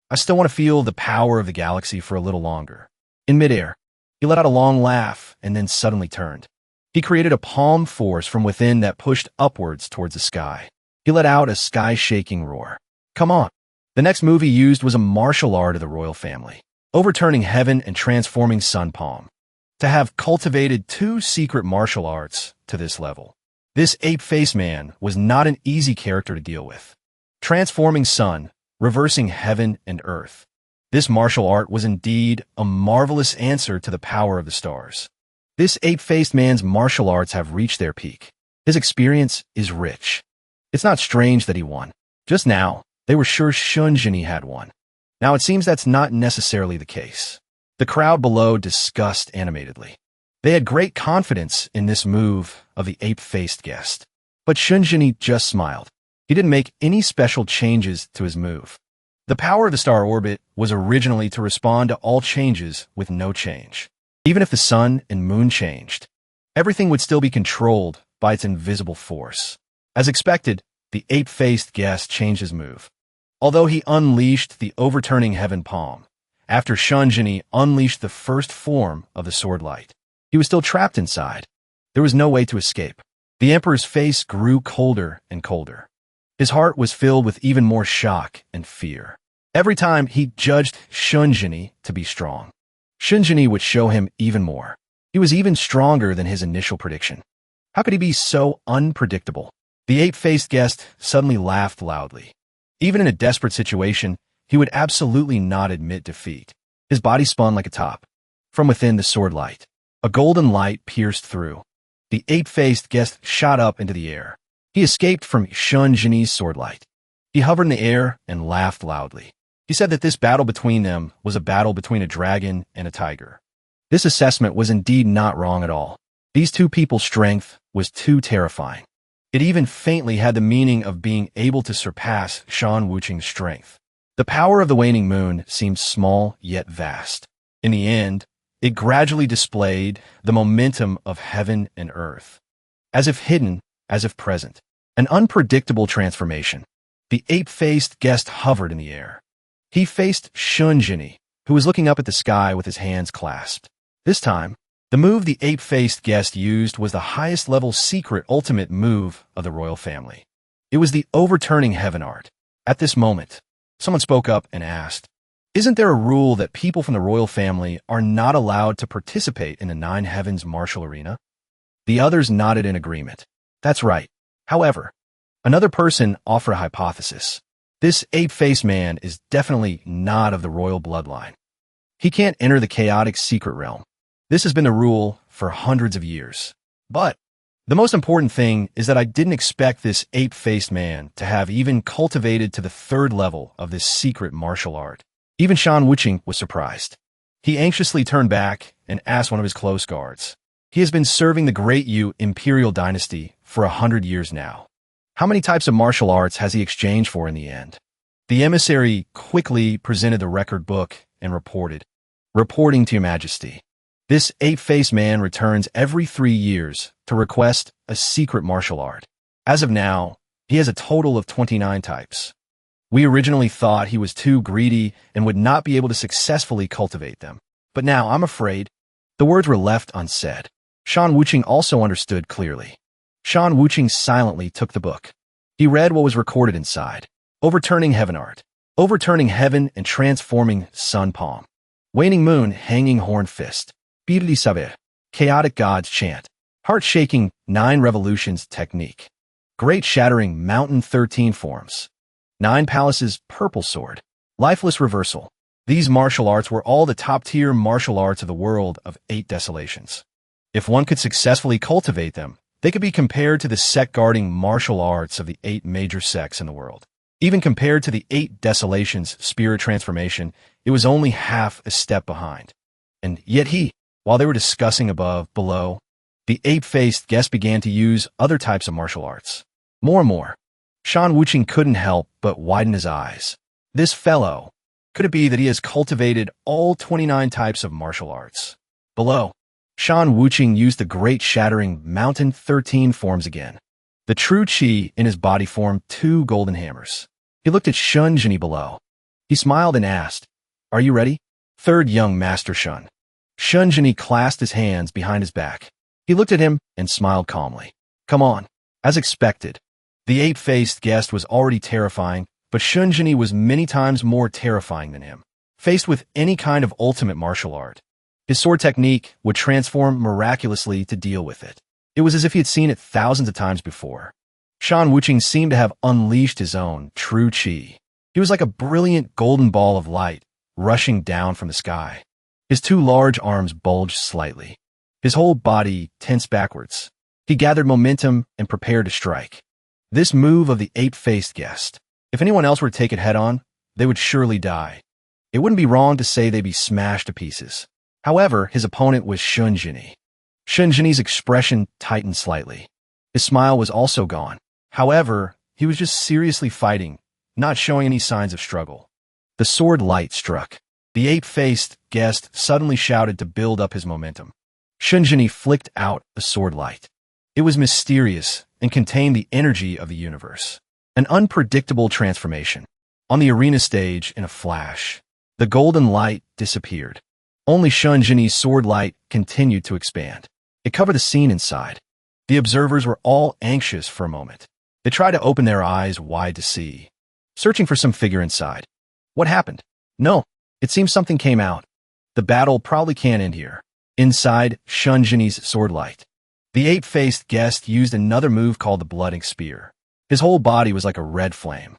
I still want to feel the power of the galaxy for a little longer. In midair, he let out a long laugh and then suddenly turned. He created a palm force from within that pushed upwards towards the sky. He let out a sky-shaking roar. Come on. The next move he used was a martial art of the royal family, overturning heaven and transforming sun palm. To have cultivated 2 secret martial arts to this level, this ape-faced man was not an easy character to deal with. Transforming sun, reversing heaven and earth. This martial art was indeed a marvelous answer to the power of the stars. This ape-faced man's martial arts have reached their peak. His experience is rich. It's not strange that he won. Just now, they were sure Shunjini had won. Now it seems that's not necessarily the case. The crowd below discussed animatedly. They had great confidence in this move of the ape-faced guest. But Shunjini just smiled. He didn't make any special changes to his move. The power of the star orbit was originally to respond to all changes with no change. Even if the sun and moon changed, everything would still be controlled by its invisible force. As expected, the ape-faced guest changed his move. Although he unleashed the overturning heaven palm, after Shunjini unleashed the first form of the sword light. He was still trapped inside. There was no way to escape. The emperor's face grew colder and colder. His heart was filled with even more shock and fear. Every time he judged Shunjini to be strong, Shunjini would show him even more. He was even stronger than his initial prediction. How could he be so unpredictable? The ape-faced guest suddenly laughed loudly. Even in a desperate situation, he would absolutely not admit defeat. His body spun like a top. From within the sword light, a golden light pierced through. The ape-faced guest shot up into the air. He escaped from Shunjini's sword light. He hovered in the air and laughed loudly. He said that this battle between them was a battle between a dragon and a tiger. This assessment was indeed not wrong at all. These two people's strength was too terrifying. It even faintly had the meaning of being able to surpass Shan Wuqing's strength. The power of the waning moon seemed small yet vast. In the end, it gradually displayed the momentum of heaven and earth. As if hidden, as if present. An unpredictable transformation. The ape-faced guest hovered in the air. He faced Shunjini, who was looking up at the sky with his hands clasped. This time, the move the ape-faced guest used was the highest-level secret ultimate move of the royal family. It was the overturning heaven art. At this moment, someone spoke up and asked, "Isn't there a rule that people from the royal family are not allowed to participate in the Nine Heavens martial arena?" The others nodded in agreement. That's right. However, another person offered a hypothesis. This ape-faced man is definitely not of the royal bloodline. He can't enter the chaotic secret realm. This has been the rule for hundreds of years. But the most important thing is that I didn't expect this ape-faced man to have even cultivated to the third level of this secret martial art. Even Shan Wuqing was surprised. He anxiously turned back and asked one of his close guards. He has been serving the Great Yu Imperial Dynasty for 100 years now. How many types of martial arts has he exchanged for in the end? The emissary quickly presented the record book and reported, "Reporting to Your Majesty. This ape-faced man returns every 3 years to request a secret martial art. As of now, he has a total of 29 types. We originally thought he was too greedy and would not be able to successfully cultivate them. But now, I'm afraid," the words were left unsaid. Shan Wuqing also understood clearly. Shan Wuqing silently took the book. He read what was recorded inside. Overturning heaven art. Overturning heaven and transforming sun palm. Waning moon hanging horn fist. Birli saber. Chaotic gods chant. Heart-shaking 9 revolutions technique. Great shattering mountain 13 forms. 9 palaces purple sword. Lifeless reversal. These martial arts were all the top-tier martial arts of the world of 8 desolations. If one could successfully cultivate them, they could be compared to the sect-guarding martial arts of the 8 major sects in the world. Even compared to the 8 desolations spirit transformation, it was only half a step behind. And yet while they were discussing below, the ape-faced guest began to use other types of martial arts. More and more. Shan Wuqing couldn't help but widen his eyes. This fellow, could it be that he has cultivated all 29 types of martial arts? Below, Shan Wuqing used the great shattering mountain 13 forms again. The true chi in his body formed 2 golden hammers. He looked at Shunjini below. He smiled and asked, "Are you ready?" Third young master Shun. Shunjini clasped his hands behind his back. He looked at him and smiled calmly. "Come on." As expected, the ape-faced guest was already terrifying, but Shunjini was many times more terrifying than him. Faced with any kind of ultimate martial art, his sword technique would transform miraculously to deal with it. It was as if he had seen it thousands of times before. Shan Wuqing seemed to have unleashed his own true chi. He was like a brilliant golden ball of light rushing down from the sky. His 2 large arms bulged slightly. His whole body tensed backwards. He gathered momentum and prepared to strike. This move of the ape-faced guest, if anyone else were to take it head-on, they would surely die. It wouldn't be wrong to say they'd be smashed to pieces. However, his opponent was Shunjini. Shunjini's expression tightened slightly. His smile was also gone. However, he was just seriously fighting, not showing any signs of struggle. The sword light struck. The ape-faced guest suddenly shouted to build up his momentum. Shunjini flicked out a sword light. It was mysterious and contained the energy of the universe. An unpredictable transformation. On the arena stage, in a flash, The golden light disappeared. Only Shunjini's sword light continued to expand. It covered the scene inside. The observers were all anxious for a moment. They tried to open their eyes wide to see, searching for some figure inside. What happened? No, it seems something came out. The battle probably can't end here. Inside Shunjini's sword light, the ape-faced guest used another move called the blooding spear. His whole body was like a red flame.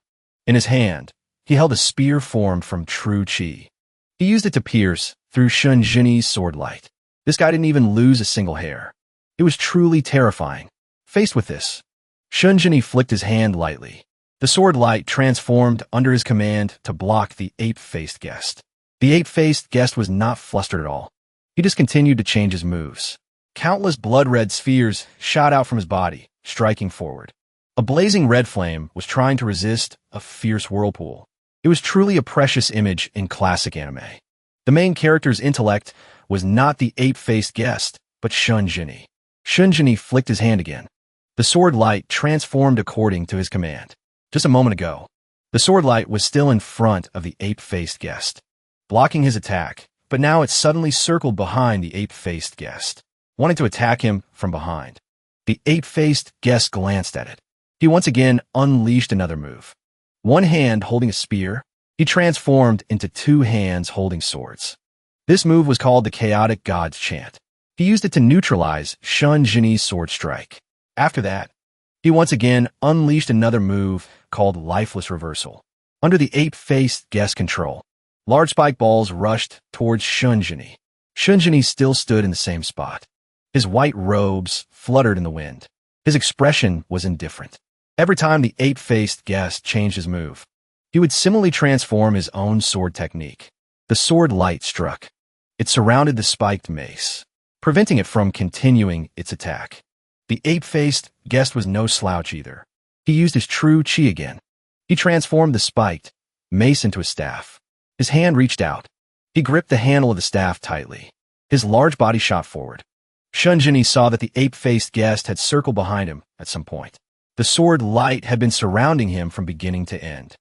In his hand, he held a spear formed from true chi. He used it to pierce through Shunjini's sword light. This guy didn't even lose a single hair. It was truly terrifying. Faced with this, Shunjini flicked his hand lightly. The sword light transformed under his command to block the ape-faced guest. The ape-faced guest was not flustered at all. He just continued to change his moves. Countless blood-red spheres shot out from his body, striking forward. A blazing red flame was trying to resist a fierce whirlpool. It was truly a precious image in classic anime. The main character's intellect was not the ape-faced guest, but Shunjini. Shunjini flicked his hand again. The sword light transformed according to his command. Just a moment ago, the sword light was still in front of the ape-faced guest, blocking his attack, but now it suddenly circled behind the ape-faced guest, wanting to attack him from behind. The ape-faced guest glanced at it. He once again unleashed another move. One hand holding a spear, he transformed into two hands holding swords. This move was called the Chaotic God's Chant. He used it to neutralize Shunjini's sword strike. After that, he once again unleashed another move called Lifeless Reversal. Under the ape-faced guest control, large spike balls rushed towards Shunjini. Shunjini still stood in the same spot. His white robes fluttered in the wind. His expression was indifferent. Every time the ape-faced guest changed his move, he would similarly transform his own sword technique. The sword light struck. It surrounded the spiked mace, preventing it from continuing its attack. The ape-faced guest was no slouch either. He used his true chi again. He transformed the spiked mace into a staff. His hand reached out. He gripped the handle of the staff tightly. His large body shot forward. Shunjini saw that the ape-faced guest had circled behind him at some point. The sword light had been surrounding him from beginning to end.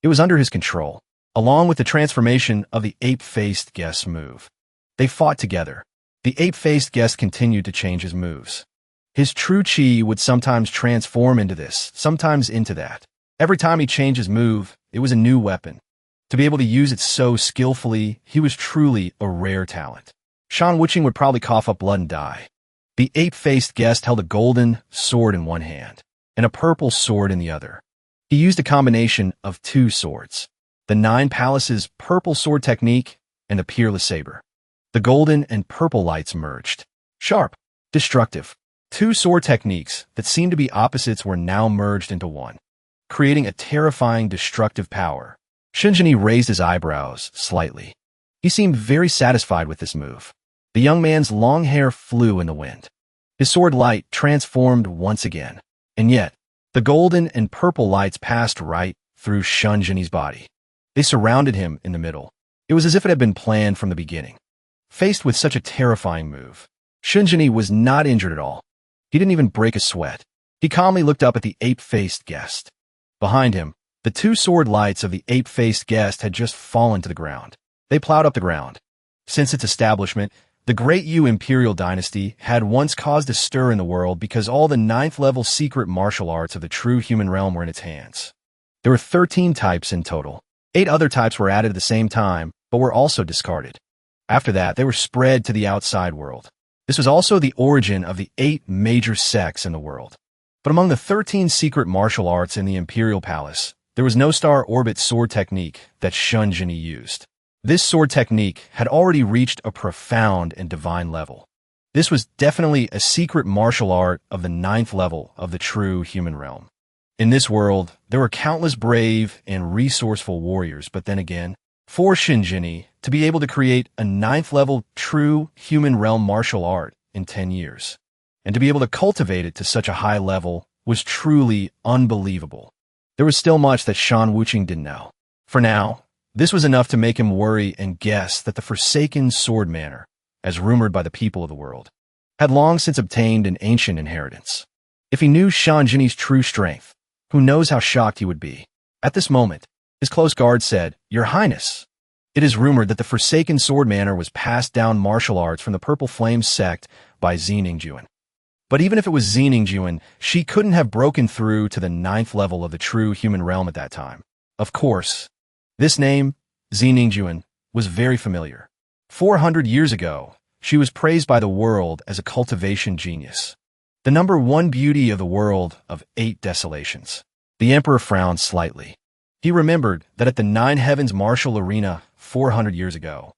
It was under his control, along with the transformation of the ape-faced guest's move. They fought together. The ape-faced guest continued to change his moves. His true chi would sometimes transform into this, sometimes into that. Every time he changed his move, it was a new weapon. To be able to use it so skillfully, he was truly a rare talent. Shan Wuqing would probably cough up blood and die. The ape-faced guest held a golden sword in one hand and a purple sword in the other. He used a combination of two swords, the Nine Palaces purple sword technique and the peerless saber. The golden and purple lights merged. Sharp, destructive. Two sword techniques that seemed to be opposites were now merged into one, creating a terrifying destructive power. Shunjini raised his eyebrows slightly. He seemed very satisfied with this move. The young man's long hair flew in the wind. His sword light transformed once again. And yet, the golden and purple lights passed right through Shunjini's body. They surrounded him in the middle. It was as if it had been planned from the beginning. Faced with such a terrifying move, Shunjini was not injured at all. He didn't even break a sweat. He calmly looked up at the ape-faced guest. Behind him, the two sword lights of the ape-faced guest had just fallen to the ground. They plowed up the ground. Since its establishment, the Great Yu Imperial Dynasty had once caused a stir in the world because all the 9th-level secret martial arts of the true human realm were in its hands. There were 13 types in total. 8 other types were added at the same time, but were also discarded. After that, they were spread to the outside world. This was also the origin of the 8 major sects in the world. But among the 13 secret martial arts in the Imperial Palace, there was no star orbit sword technique that Shunjini used. This sword technique had already reached a profound and divine level. This was definitely a secret martial art of the 9th level of the true human realm. In this world, there were countless brave and resourceful warriors, but then again, for Shunjini to be able to create a 9th level true human realm martial art in 10 years, and to be able to cultivate it to such a high level was truly unbelievable. There was still much that Shan Wuqing didn't know. For now, this was enough to make him worry and guess that the Forsaken Sword Manor, as rumored by the people of the world, had long since obtained an ancient inheritance. If he knew Shunjini's true strength, who knows how shocked he would be. At this moment, his close guard said, "Your Highness." It is rumored that the Forsaken Sword Manor was passed down martial arts from the Purple Flame sect by Xiningjuan. But even if it was Xiningjuan, she couldn't have broken through to the 9th level of the true human realm at that time. Of course, this name, Xiningjuan, was very familiar. 400 years ago, she was praised by the world as a cultivation genius. The number one beauty of the world of 8 desolations. The emperor frowned slightly. He remembered that at the 9 Heavens martial arena 400 years ago,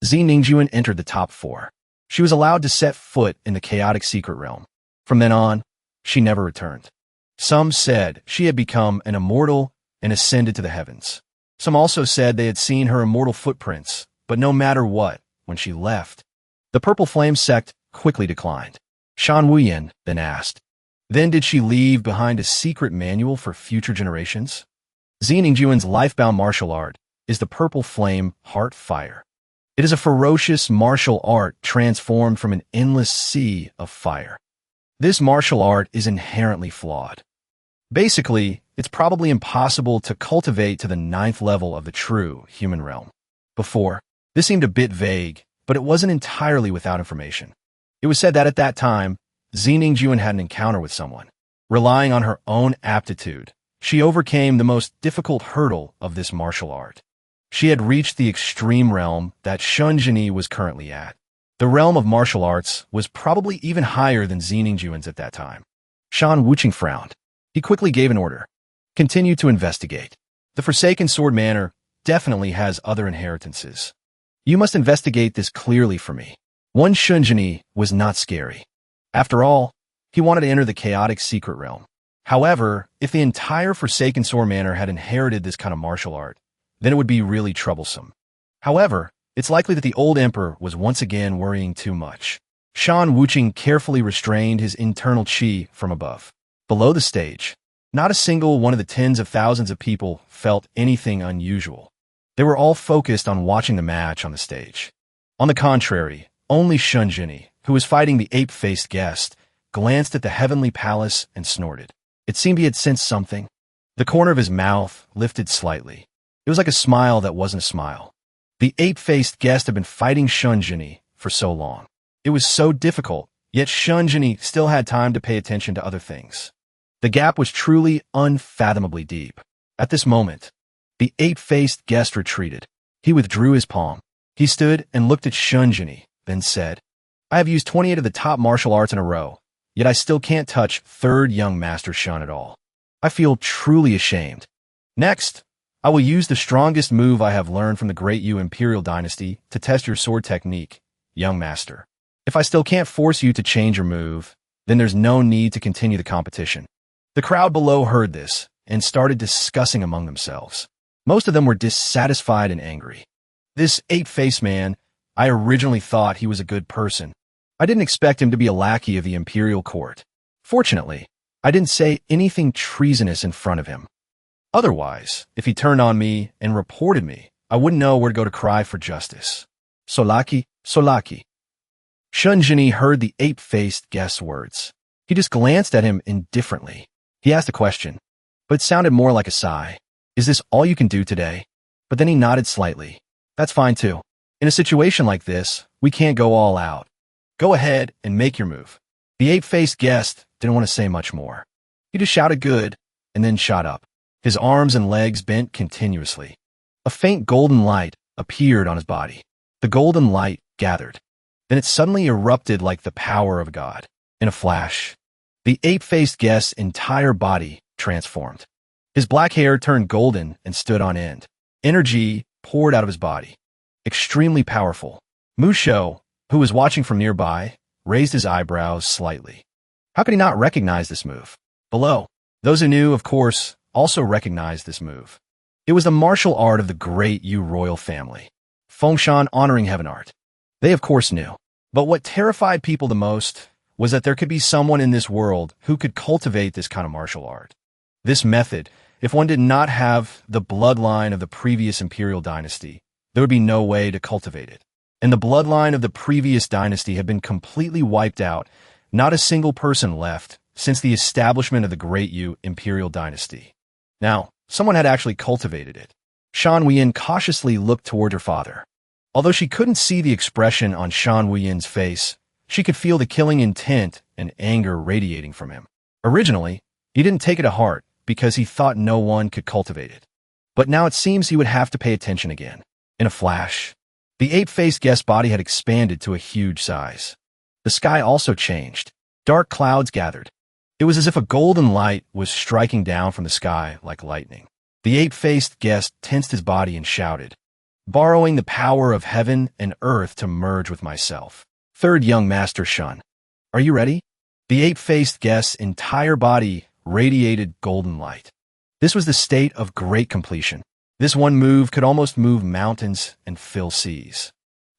Xiningjuan entered the top 4. She was allowed to set foot in the chaotic secret realm. From then on, she never returned. Some said she had become an immortal and ascended to the heavens. Some also said they had seen her immortal footprints, but no matter what, when she left, the Purple Flame sect quickly declined. Shan Wuyan then asked, then did she leave behind a secret manual for future generations? Xiningjuan's lifebound martial art is the Purple Flame Heart Fire. It is a ferocious martial art transformed from an endless sea of fire. This martial art is inherently flawed. Basically, it's probably impossible to cultivate to the 9th level of the true human realm. Before, this seemed a bit vague, but it wasn't entirely without information. It was said that at that time, Xiningjuan had an encounter with someone. Relying on her own aptitude, she overcame the most difficult hurdle of this martial art. She had reached the extreme realm that Shunjini was currently at. The realm of martial arts was probably even higher than Xiningjuan's at that time. Shan Wuqing frowned. He quickly gave an order. Continue to investigate. The Forsaken Sword Manor definitely has other inheritances. You must investigate this clearly for me. One Shunjini was not scary. After all, he wanted to enter the chaotic secret realm. However, if the entire Forsaken Sword Manor had inherited this kind of martial art, then it would be really troublesome. However, it's likely that the old emperor was once again worrying too much. Shan Wuqing carefully restrained his internal qi from above. Below the stage, not a single one of the tens of thousands of people felt anything unusual. They were all focused on watching the match on the stage. On the contrary, only Shunjini, who was fighting the ape-faced guest, glanced at the heavenly palace and snorted. It seemed he had sensed something. The corner of his mouth lifted slightly. It was like a smile that wasn't a smile. The ape-faced guest had been fighting Shunjini for so long. It was so difficult, yet Shunjini still had time to pay attention to other things. The gap was truly unfathomably deep. At this moment, the ape-faced guest retreated. He withdrew his palm. He stood and looked at Shunjini, then said, I have used 28 of the top martial arts in a row, yet I still can't touch 3rd young master Shun at all. I feel truly ashamed. Next, I will use the strongest move I have learned from the Great Yu Imperial Dynasty to test your sword technique, young master. If I still can't force you to change your move, then there's no need to continue the competition. The crowd below heard this and started discussing among themselves. Most of them were dissatisfied and angry. This ape-faced man, I originally thought he was a good person. I didn't expect him to be a lackey of the imperial court. Fortunately, I didn't say anything treasonous in front of him. Otherwise, if he turned on me and reported me, I wouldn't know where to go to cry for justice. Solaki, Solaki. Shunjini heard the ape-faced guest's words. He just glanced at him indifferently. He asked a question, but it sounded more like a sigh. Is this all you can do today? But then he nodded slightly. That's fine too. In a situation like this, we can't go all out. Go ahead and make your move. The ape-faced guest didn't want to say much more. He just shouted good and then shot up. His arms and legs bent continuously. A faint golden light appeared on his body. The golden light gathered. Then it suddenly erupted like the power of God. In a flash, the ape-faced guest's entire body transformed. His black hair turned golden and stood on end. Energy poured out of his body. Extremely powerful. Musho, who was watching from nearby, raised his eyebrows slightly. How could he not recognize this move? Below, those who knew, of course, also recognized this move. It was the martial art of the great Yu royal family. Fengshan honoring heaven art. They, of course, knew. But what terrified people the most was that there could be someone in this world who could cultivate this kind of martial art. This method, if one did not have the bloodline of the previous imperial dynasty, there would be no way to cultivate it. And the bloodline of the previous dynasty had been completely wiped out, not a single person left, since the establishment of the Great Yu Imperial Dynasty. Now, someone had actually cultivated it. Shan Wuyin cautiously looked toward her father. Although she couldn't see the expression on Shan Wuyin's face, she could feel the killing intent and anger radiating from him. Originally, he didn't take it to heart because he thought no one could cultivate it. But now it seems he would have to pay attention again. In a flash, the ape-faced guest's body had expanded to a huge size. The sky also changed. Dark clouds gathered. It was as if a golden light was striking down from the sky like lightning. The ape-faced guest tensed his body and shouted, "Borrowing the power of heaven and earth to merge with myself. Third young master Shun, are you ready?" The ape-faced guest's entire body radiated golden light. This was the state of great completion. This one move could almost move mountains and fill seas.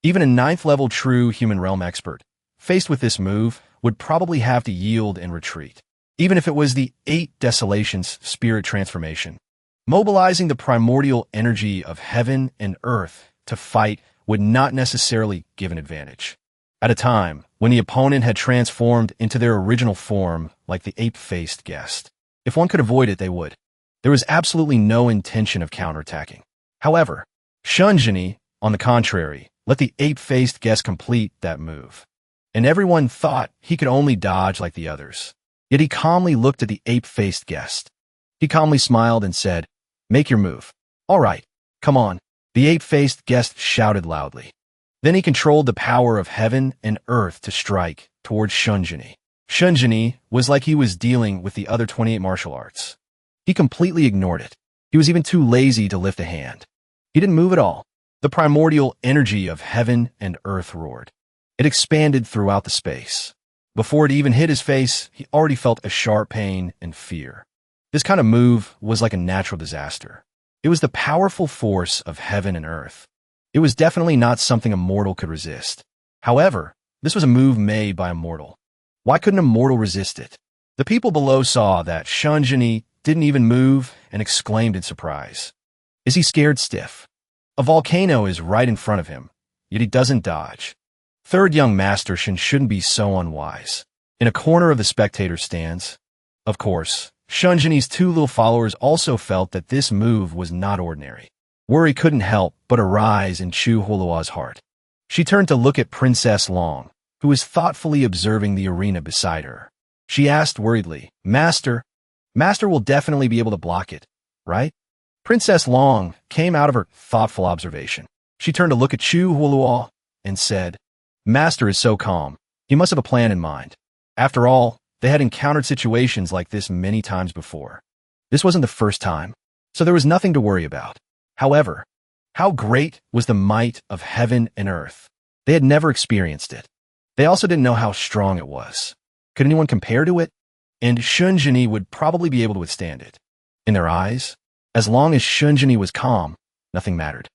Even a 9th-level true human realm expert, faced with this move, would probably have to yield and retreat, even if it was the 8 Desolations spirit transformation. Mobilizing the primordial energy of heaven and earth to fight would not necessarily give an advantage. At a time when the opponent had transformed into their original form like the ape-faced guest, if one could avoid it, they would. There was absolutely no intention of counterattacking. However, Shunjini, on the contrary, let the ape-faced guest complete that move. And everyone thought he could only dodge like the others. Yet he calmly looked at the ape-faced guest. He calmly smiled and said, "Make your move." "All right, come on," the ape-faced guest shouted loudly. Then he controlled the power of heaven and earth to strike towards Shunjini. Shunjini was like he was dealing with the other 28 martial arts. He completely ignored it. He was even too lazy to lift a hand. He didn't move at all. The primordial energy of heaven and earth roared. It expanded throughout the space. Before it even hit his face, he already felt a sharp pain and fear. This kind of move was like a natural disaster. It was the powerful force of heaven and earth. It was definitely not something a mortal could resist. However, this was a move made by a mortal. Why couldn't a mortal resist it? The people below saw that Shunjini didn't even move and exclaimed in surprise. Is he scared stiff? A volcano is right in front of him, yet he doesn't dodge. Third young master shouldn't be so unwise. In a corner of the spectator stands. Of course, Shunjini's 2 little followers also felt that this move was not ordinary. Worry couldn't help but arise in Chu Hulua's heart. She turned to look at Princess Long, who was thoughtfully observing the arena beside her. She asked worriedly, Master will definitely be able to block it, right?" Princess Long came out of her thoughtful observation. She turned to look at Chu Hulua and said, "Master is so calm. He must have a plan in mind. After all, they had encountered situations like this many times before. This wasn't the first time, so there was nothing to worry about. However, how great was the might of heaven and earth? They had never experienced it. They also didn't know how strong it was. Could anyone compare to it? And Shunjini would probably be able to withstand it. In their eyes, as long as Shunjini was calm, nothing mattered.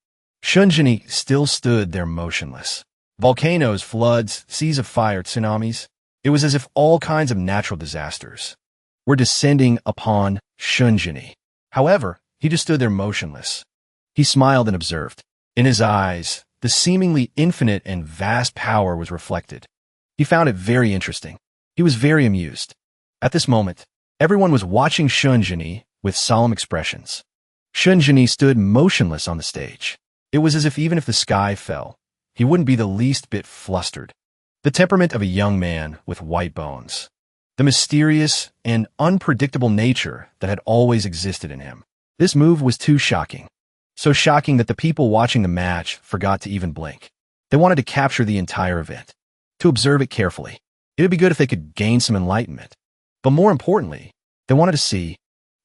Shunjini still stood there motionless. Volcanoes, floods, seas of fire, tsunamis. It was as if all kinds of natural disasters were descending upon Shunjini. However, he just stood there motionless. He smiled and observed. In his eyes, the seemingly infinite and vast power was reflected. He found it very interesting. He was very amused. At this moment, everyone was watching Shunjini with solemn expressions. Shunjini stood motionless on the stage. It was as if even if the sky fell, he wouldn't be the least bit flustered. The temperament of a young man with white bones. The mysterious and unpredictable nature that had always existed in him. This move was too shocking. So shocking that the people watching the match forgot to even blink. They wanted to capture the entire event, to observe it carefully. It would be good if they could gain some enlightenment. But more importantly, they wanted to see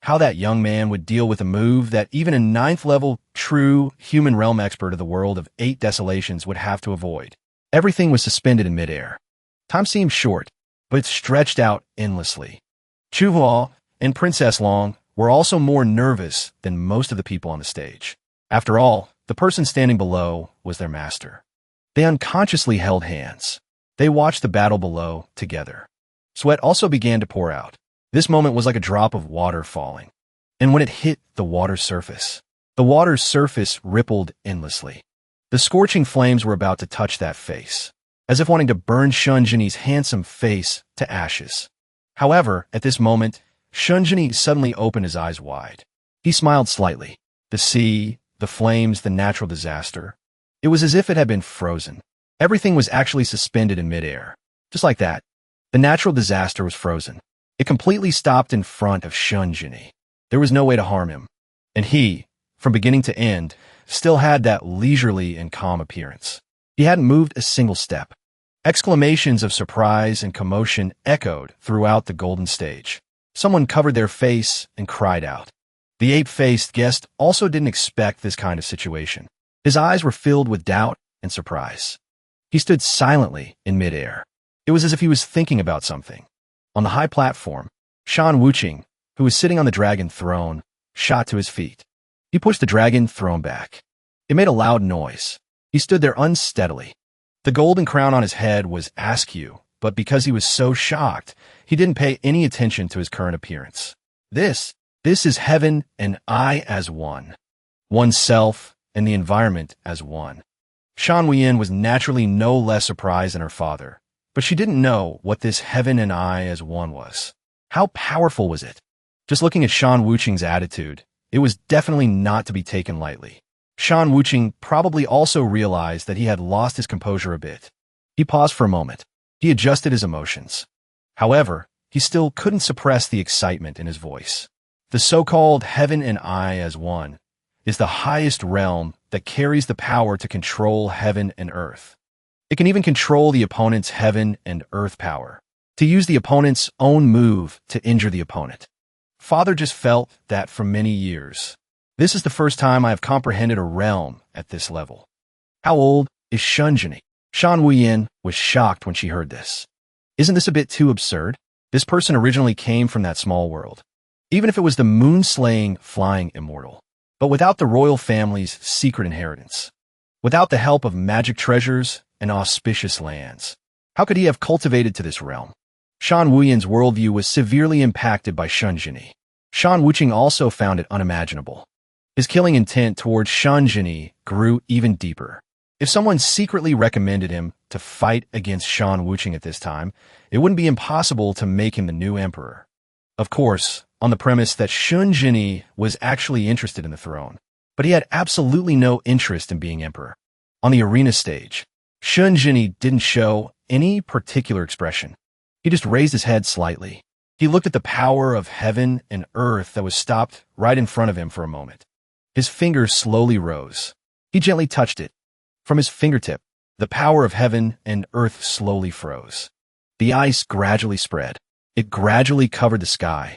how that young man would deal with a move that even a 9th-level true human realm expert of the world of 8 Desolations would have to avoid. Everything was suspended in midair. Time seemed short, but it stretched out endlessly. Chuhua and Princess Long were also more nervous than most of the people on the stage. After all, the person standing below was their master. They unconsciously held hands. They watched the battle below together. Sweat also began to pour out. This moment was like a drop of water falling. And when it hit the water's surface rippled endlessly. The scorching flames were about to touch that face, as if wanting to burn Shunjini's handsome face to ashes. However, at this moment, Shunjini suddenly opened his eyes wide. He smiled slightly. The sea, the flames, the natural disaster. It was as if it had been frozen. Everything was actually suspended in midair. Just like that, the natural disaster was frozen. It completely stopped in front of Shunjini. There was no way to harm him. And he, from beginning to end, still had that leisurely and calm appearance. He hadn't moved a single step. Exclamations of surprise and commotion echoed throughout the golden stage. Someone covered their face and cried out. The ape-faced guest also didn't expect this kind of situation. His eyes were filled with doubt and surprise. He stood silently in midair. It was as if he was thinking about something. On the high platform, Shan Wuqing, who was sitting on the dragon throne, shot to his feet. He pushed the dragon throne back. It made a loud noise. He stood there unsteadily. The golden crown on his head was askew, but because he was so shocked, he didn't pay any attention to his current appearance. This is heaven and I as one. Oneself and the environment as one. Shan Wuyin was naturally no less surprised than her father, but she didn't know what this heaven and I as one was. How powerful was it? Just looking at Shan Wuqing's attitude, it was definitely not to be taken lightly. Shan Wuqing probably also realized that he had lost his composure a bit. He paused for a moment. He adjusted his emotions. However, he still couldn't suppress the excitement in his voice. The so-called heaven and I as one is the highest realm that carries the power to control heaven and earth. It can even control the opponent's heaven and earth power, to use the opponent's own move to injure the opponent. Father just felt that for many years. This is the first time I have comprehended a realm at this level. How old is Shunjini? Shan Wuyin was shocked when she heard this. Isn't this a bit too absurd? This person originally came from that small world. Even if it was the moon-slaying, flying immortal. But without the royal family's secret inheritance. Without the help of magic treasures and auspicious lands. How could he have cultivated to this realm? Shan Wuyin's worldview was severely impacted by Shunjini. Shan Wuqing also found it unimaginable. His killing intent towards Shunjini grew even deeper. If someone secretly recommended him to fight against Shan Wuqing at this time, it wouldn't be impossible to make him the new emperor. Of course, on the premise that Shunjini was actually interested in the throne, but he had absolutely no interest in being emperor. On the arena stage, Shunjini didn't show any particular expression. He just raised his head slightly. He looked at the power of heaven and earth that was stopped right in front of him for a moment. His fingers slowly rose. He gently touched it. From his fingertip, the power of heaven and earth slowly froze. The ice gradually spread. It gradually covered the sky.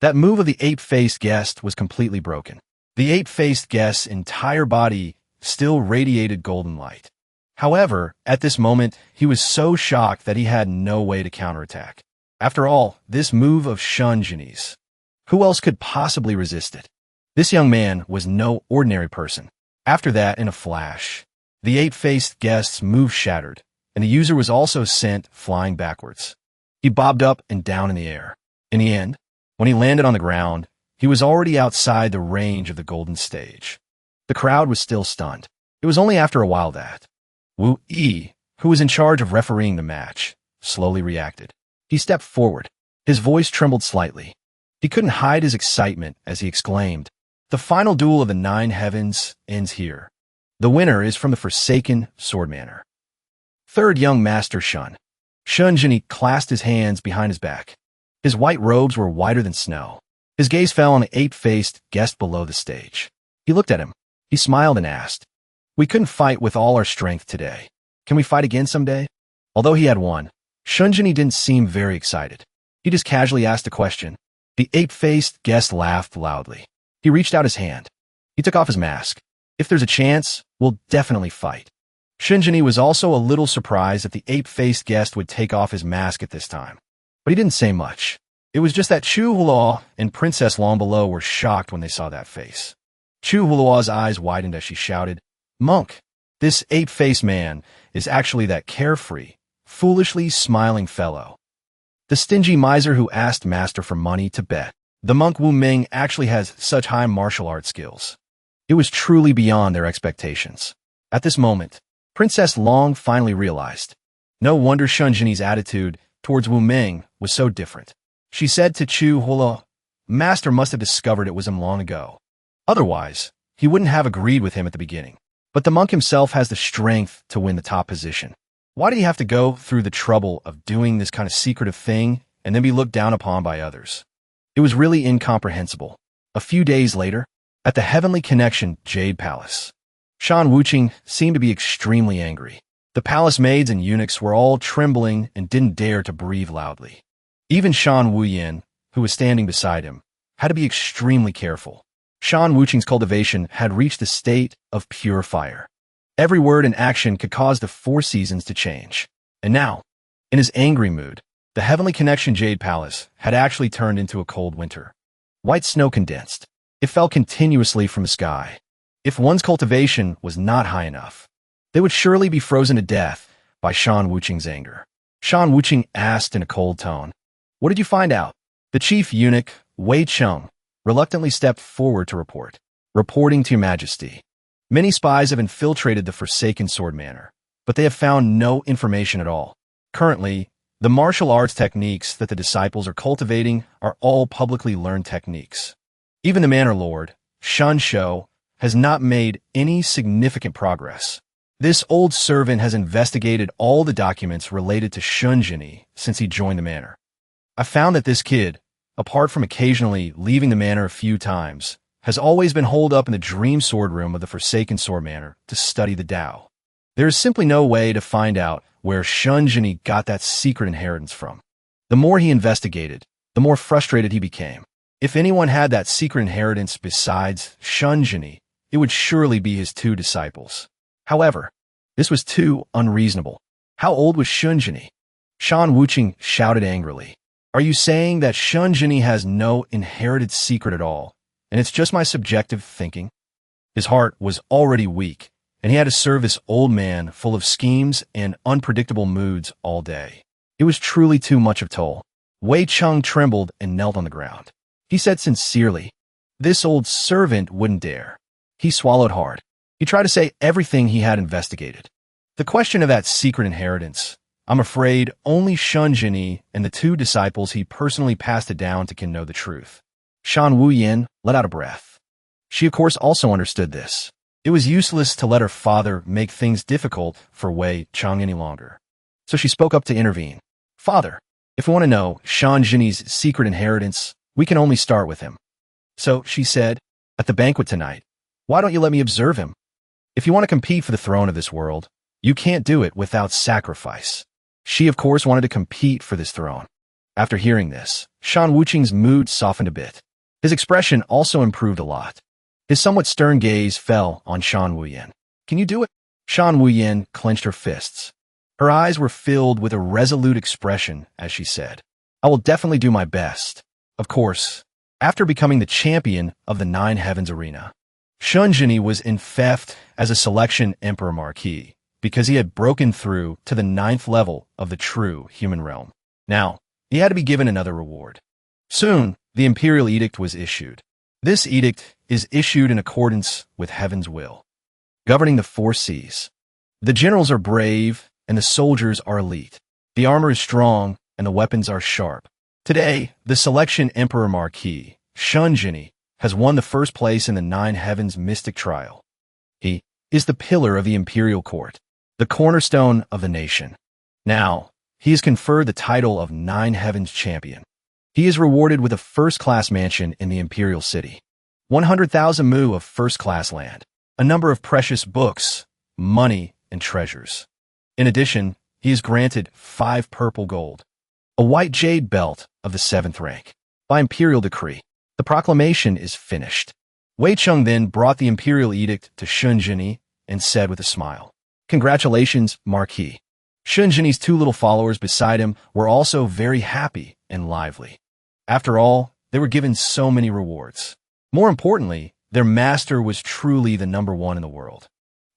That move of the ape-faced guest was completely broken. The ape-faced guest's entire body still radiated golden light. However, at this moment, he was so shocked that he had no way to counterattack. After all, this move of Shunjini's. Who else could possibly resist it? This young man was no ordinary person. After that, in a flash, the ape-faced guest's move shattered, and the user was also sent flying backwards. He bobbed up and down in the air. In the end, when he landed on the ground, he was already outside the range of the golden stage. The crowd was still stunned. It was only after a while that Wu Yi, who was in charge of refereeing the match, slowly reacted. He stepped forward. His voice trembled slightly. He couldn't hide his excitement as he exclaimed, "The final duel of the 9 heavens ends here. The winner is from the Forsaken Swordmanor." Third young master Shun. Shunjini clasped his hands behind his back. His white robes were whiter than snow. His gaze fell on the ape-faced guest below the stage. He looked at him. He smiled and asked, "We couldn't fight with all our strength today. Can we fight again someday?" Although he had won, Shunjini didn't seem very excited. He just casually asked a question. The ape-faced guest laughed loudly. He reached out his hand. He took off his mask. "If there's a chance, we'll definitely fight." Shunjini was also a little surprised that the ape-faced guest would take off his mask at this time. But he didn't say much. It was just that Chu Hulua and Princess Long below were shocked when they saw that face. Chu Hulua's eyes widened as she shouted, "Monk, this ape-faced man is actually that carefree, foolishly smiling fellow. The stingy miser who asked Master for money to bet. The monk Wu Ming actually has such high martial arts skills." It was truly beyond their expectations. At this moment, Princess Long finally realized. No wonder Shunjini's attitude towards Wu Ming was so different. She said to Chu Hulua, "Master must have discovered it was him long ago. Otherwise, he wouldn't have agreed with him at the beginning. But the monk himself has the strength to win the top position. Why did he have to go through the trouble of doing this kind of secretive thing and then be looked down upon by others? It was really incomprehensible. A few days later, at the Heavenly Connection Jade Palace, Shan Wuqing seemed to be extremely angry. The palace maids and eunuchs were all trembling and didn't dare to breathe loudly. Even Shan Wuyin, who was standing beside him, had to be extremely careful. Shan Wuqing's cultivation had reached the state of pure fire. Every word and action could cause the four seasons to change. And now, in his angry mood, the Heavenly Connection Jade Palace had actually turned into a cold winter. White snow condensed. It fell continuously from the sky. If one's cultivation was not high enough, they would surely be frozen to death by Shan Wuqing's anger. Shan Wuqing asked in a cold tone, "What did you find out?" The chief eunuch, Wei Cheng, reluctantly stepped forward to report. "Reporting to Your Majesty. Many spies have infiltrated the Forsaken Sword Manor, but they have found no information at all. Currently, the martial arts techniques that the disciples are cultivating are all publicly learned techniques. Even the Manor Lord, Shan Shou, has not made any significant progress. This old servant has investigated all the documents related to Shunjini since he joined the manor. I found that this kid, apart from occasionally leaving the manor a few times, has always been holed up in the dream sword room of the Forsaken Sword Manor to study the Tao. There is simply no way to find out where Shunjini got that secret inheritance from. The more he investigated, the more frustrated he became. If anyone had that secret inheritance besides Shunjini, it would surely be his two disciples. However, this was too unreasonable. How old was Shunjini? Shan Wuqing shouted angrily. Are you saying that Shunjini has no inherited secret at all, and it's just my subjective thinking? His heart was already weak, and he had to serve this old man full of schemes and unpredictable moods all day. It was truly too much of toll. Wei Cheng trembled and knelt on the ground. He said sincerely, "This old servant wouldn't dare." He swallowed hard. He tried to say everything he had investigated. The question of that secret inheritance, I'm afraid only Shunjini and the two disciples he personally passed it down to can know the truth. Shan Wuyin let out a breath. She of course also understood this. It was useless to let her father make things difficult for Wei Cheng any longer. So she spoke up to intervene. "Father, if we want to know Shunjini's secret inheritance, we can only start with him." So, she said, "At the banquet tonight, why don't you let me observe him? If you want to compete for the throne of this world, you can't do it without sacrifice." She, of course, wanted to compete for this throne. After hearing this, Shan Wuqing's mood softened a bit. His expression also improved a lot. His somewhat stern gaze fell on Shan Wuyin. "Can you do it?" Shan Wuyin clenched her fists. Her eyes were filled with a resolute expression as she said, "I will definitely do my best." Of course, after becoming the champion of the Nine Heavens Arena, Shunjini was infeft as a selection Emperor Marquis because he had broken through to the 9th level of the true human realm. Now, he had to be given another reward. Soon, the imperial edict was issued. This edict is issued in accordance with heaven's will, governing the 4 seas. The generals are brave and the soldiers are elite. The armor is strong and the weapons are sharp. Today, the selection Emperor Marquis, Shunjini, has won the first place in the 9 Heavens Mystic Trial. He is the pillar of the imperial court, the cornerstone of the nation. Now, he is conferred the title of 9 Heavens Champion. He is rewarded with a first-class mansion in the imperial city, 100,000 mu of first-class land, a number of precious books, money, and treasures. In addition, he is granted 5 purple gold, a white jade belt of the 7th rank. By imperial decree, the proclamation is finished. Wei Cheng then brought the imperial edict to Shunjini and said with a smile, "Congratulations, Marquis." Shunjini's 2 little followers beside him were also very happy and lively. After all, they were given so many rewards. More importantly, their master was truly the #1 in the world.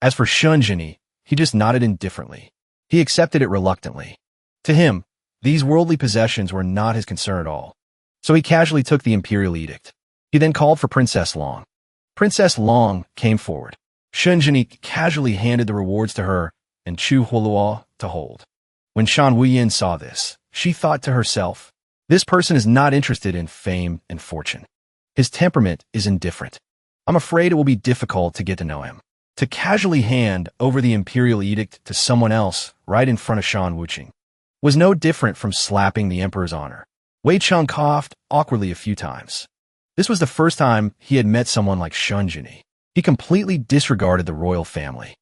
As for Shunjini, he just nodded indifferently. He accepted it reluctantly. To him, these worldly possessions were not his concern at all. So he casually took the imperial edict. He then called for Princess Long. Princess Long came forward. Shunjini casually handed the rewards to her and Chu Huoluo to hold. When Shan Wuyin saw this, she thought to herself, "This person is not interested in fame and fortune. His temperament is indifferent." I'm afraid it will be difficult to get to know him. To casually hand over the imperial edict to someone else right in front of Shan Wuqing was no different from slapping the emperor's honor. Wei Cheng coughed awkwardly a few times. This was the first time he had met someone like Shunjini. He completely disregarded the royal family.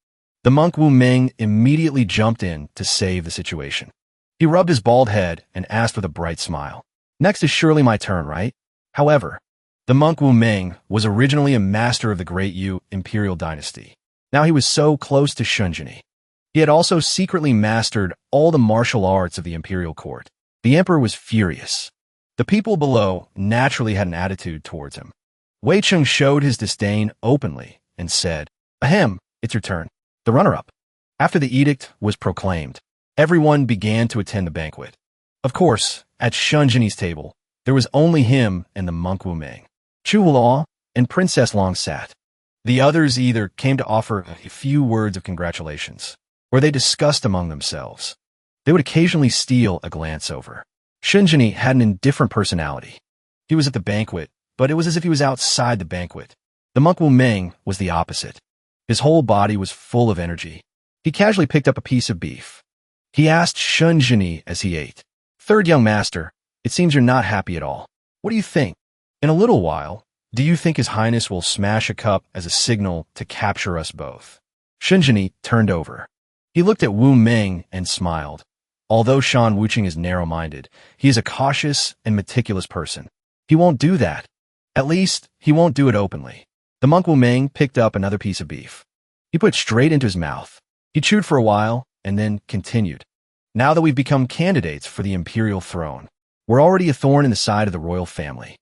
The monk Wu Ming immediately jumped in to save the situation. He rubbed his bald head and asked with a bright smile, "Next is surely my turn, right?" However, the monk Wu Ming was originally a master of the Great Yu imperial dynasty. Now he was so close to Shunjini. He had also secretly mastered all the martial arts of the imperial court. The emperor was furious. The people below naturally had an attitude towards him. Wei Cheng showed his disdain openly and said, "Ahem, it's your turn." The runner-up. After the edict was proclaimed, everyone began to attend the banquet. Of course, at Shunjini's table, there was only him and the monk Wu Ming. Chu Hulaw and Princess Long sat. The others either came to offer a few words of congratulations, or they discussed among themselves. They would occasionally steal a glance over. Shunjini had an indifferent personality. He was at the banquet, but it was as if he was outside the banquet. The monk Wu Ming was the opposite. His whole body was full of energy. He casually picked up a piece of beef. He asked Shunjini as he ate, "Third young master, it seems you're not happy at all. What do you think? In a little while, do you think His Highness will smash a cup as a signal to capture us both?" Shunjini turned over. He looked at Wu Ming and smiled. Although Shan Wuqing is narrow-minded, he is a cautious and meticulous person. He won't do that. At least, he won't do it openly. The monk Wu Ming picked up another piece of beef. He put it straight into his mouth. He chewed for a while and then continued. "Now that we've become candidates for the imperial throne, we're already a thorn in the side of the royal family.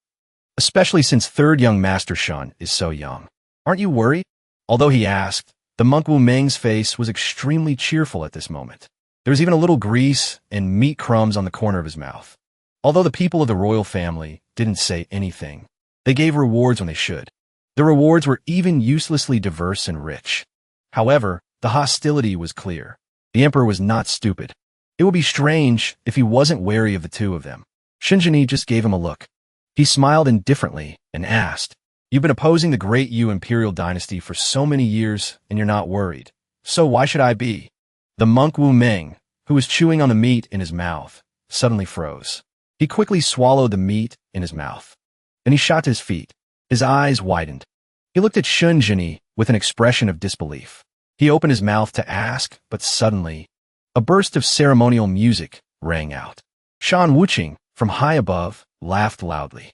Especially since third young master Shun is so young. Aren't you worried?" Although he asked, the monk Wu Ming's face was extremely cheerful at this moment. There was even a little grease and meat crumbs on the corner of his mouth. Although the people of the royal family didn't say anything, they gave rewards when they should. The rewards were even uselessly diverse and rich. However, the hostility was clear. The emperor was not stupid. It would be strange if he wasn't wary of the two of them. Shunjini just gave him a look. He smiled indifferently and asked, "You've been opposing the Great Yu imperial dynasty for so many years and you're not worried. So why should I be?" The monk Wu Ming, who was chewing on the meat in his mouth, suddenly froze. He quickly swallowed the meat in his mouth. Then he shot to his feet. His eyes widened. He looked at Shunjini with an expression of disbelief. He opened his mouth to ask, but suddenly, a burst of ceremonial music rang out. Shan Wuqing, from high above, laughed loudly.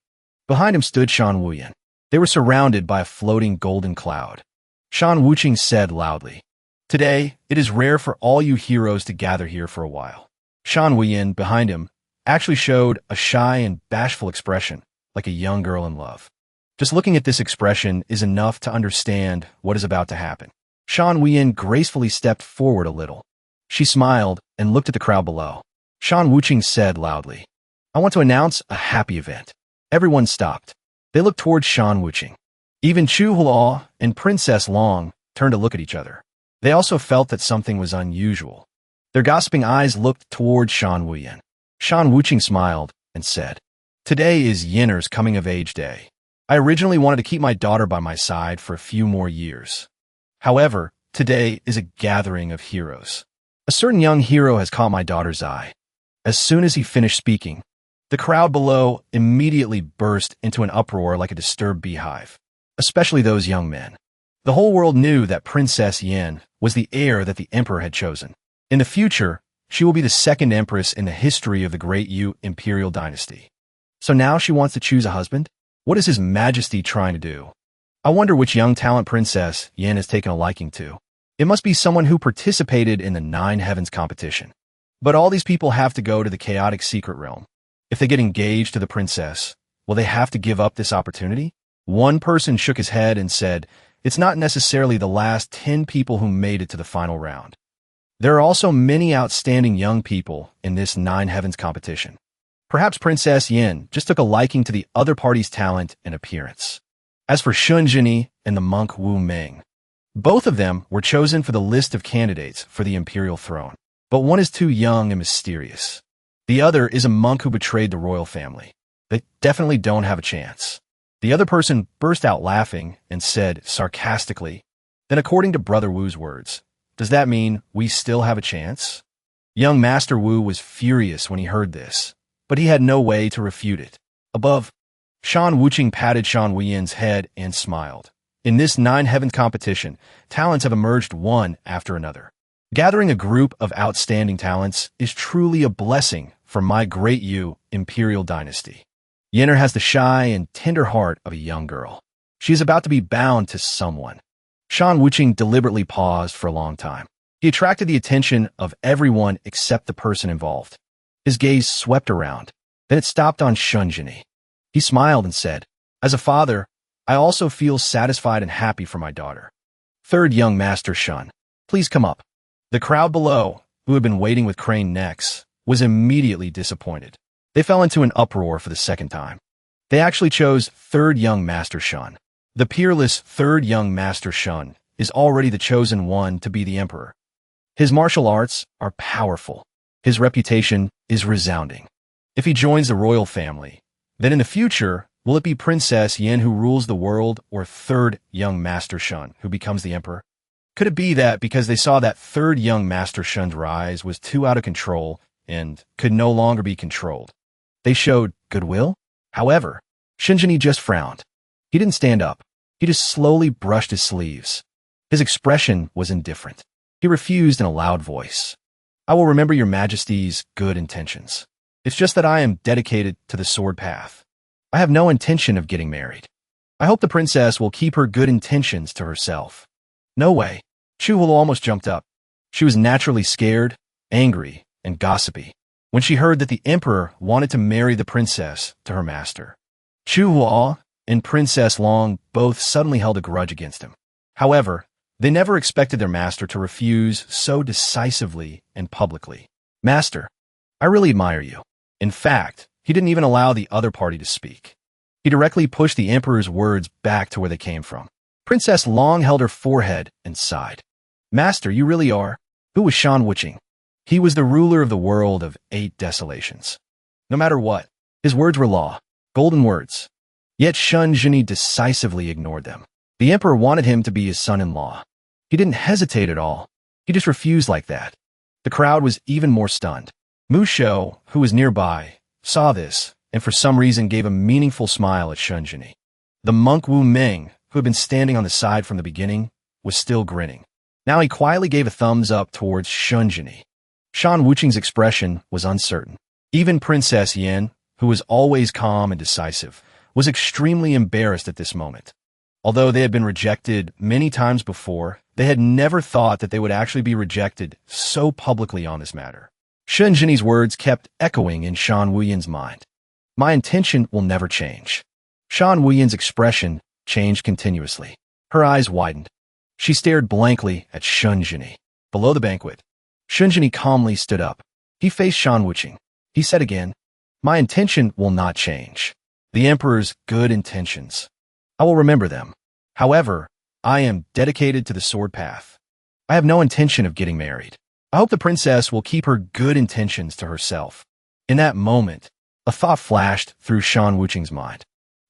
Behind him stood Shan Wuyan. They were surrounded by a floating golden cloud. Shan Wuqing said loudly, "Today, it is rare for all you heroes to gather here for a while." Shan Wuyan, behind him, actually showed a shy and bashful expression, like a young girl in love. Just looking at this expression is enough to understand what is about to happen. Shan Wuyan gracefully stepped forward a little. She smiled and looked at the crowd below. Shan Wuqing said loudly, "I want to announce a happy event." Everyone stopped. They looked towards Shan Wuqing. Even Chu Hulaw and Princess Long turned to look at each other. They also felt that something was unusual. Their gossiping eyes looked towards Shan Wuyan. Shan Wuqing smiled and said, "Today is Yinner's coming-of-age day. I originally wanted to keep my daughter by my side for a few more years. However, today is a gathering of heroes. A certain young hero has caught my daughter's eye." As soon as he finished speaking, the crowd below immediately burst into an uproar like a disturbed beehive, especially those young men. The whole world knew that Princess Yin was the heir that the emperor had chosen. In the future, she will be the second empress in the history of the Great Yu imperial dynasty. So now she wants to choose a husband? What is His Majesty trying to do? I wonder which young talent Princess Yin has taken a liking to. It must be someone who participated in the Nine Heavens competition. But all these people have to go to the chaotic secret realm. If they get engaged to the princess, will they have to give up this opportunity? One person shook his head and said, "It's not necessarily the last 10 people who made it to the final round. There are also many outstanding young people in this Nine Heavens competition. Perhaps Princess Yin just took a liking to the other party's talent and appearance." As for Shunjini and the monk Wu Ming, both of them were chosen for the list of candidates for the imperial throne. But one is too young and mysterious. The other is a monk who betrayed the royal family. They definitely don't have a chance. The other person burst out laughing and said sarcastically, "Then according to Brother Wu's words, does that mean we still have a chance?" Young Master Wu was furious when he heard this, but he had no way to refute it. Above, Shan Wuqing patted Shan Wuyan's head and smiled. In this 9-heaven competition, talents have emerged one after another. Gathering a group of outstanding talents is truly a blessing for my great Yu Imperial Dynasty. Yenner has the shy and tender heart of a young girl. She is about to be bound to someone. Shan Wuqing deliberately paused for a long time. He attracted the attention of everyone except the person involved. His gaze swept around. Then it stopped on Shunjini. He smiled and said, "As a father, I also feel satisfied and happy for my daughter. Third young master Shun, please come up." The crowd below, who had been waiting with craned necks, was immediately disappointed. They fell into an uproar for the second time. They actually chose third young master Shun. The peerless third young master Shun is already the chosen one to be the emperor. His martial arts are powerful. His reputation is resounding. If he joins the royal family, then in the future, will it be Princess Yen who rules the world or third young master Shun who becomes the emperor? Could it be that because they saw that third young master Shun's rise was too out of control and could no longer be controlled, they showed goodwill? However, Shinjini just frowned. He didn't stand up. He just slowly brushed his sleeves. His expression was indifferent. He refused in a loud voice. "I will remember your majesty's good intentions. It's just that I am dedicated to the sword path. I have no intention of getting married. I hope the princess will keep her good intentions to herself." "No way." Chu Hulu almost jumped up. She was naturally scared, angry, and gossipy when she heard that the emperor wanted to marry the princess to her master. Chu Hua and Princess Long both suddenly held a grudge against him. However, they never expected their master to refuse so decisively and publicly. "Master, I really admire you." In fact, he didn't even allow the other party to speak. He directly pushed the emperor's words back to where they came from. Princess Long held her forehead and sighed. "Master, you really are." Who was Shan Wuqing? He was the ruler of the world of 8 desolations. No matter what, his words were law, golden words. Yet Shun Jini decisively ignored them. The emperor wanted him to be his son-in-law. He didn't hesitate at all. He just refused like that. The crowd was even more stunned. Mu Shou, who was nearby, saw this and for some reason gave a meaningful smile at Shun Jini. The monk Wu Meng, who had been standing on the side from the beginning, was still grinning. Now he quietly gave a thumbs up towards Shun Jini. Shan Wuqing's expression was uncertain. Even Princess Yen, who was always calm and decisive, was extremely embarrassed at this moment. Although they had been rejected many times before, they had never thought that they would actually be rejected so publicly on this matter. Shun Jini's words kept echoing in Shan Wuyan's mind. "My intention will never change." Shan Wuyan's expression changed continuously. Her eyes widened. She stared blankly at Shun Jini. Below the banquet, Shun Jini calmly stood up. He faced Shan Wuqing. He said again, "My intention will not change. The emperor's good intentions. I will remember them. However, I am dedicated to the sword path. I have no intention of getting married. I hope the princess will keep her good intentions to herself." In that moment, a thought flashed through Shan Wuqing's mind.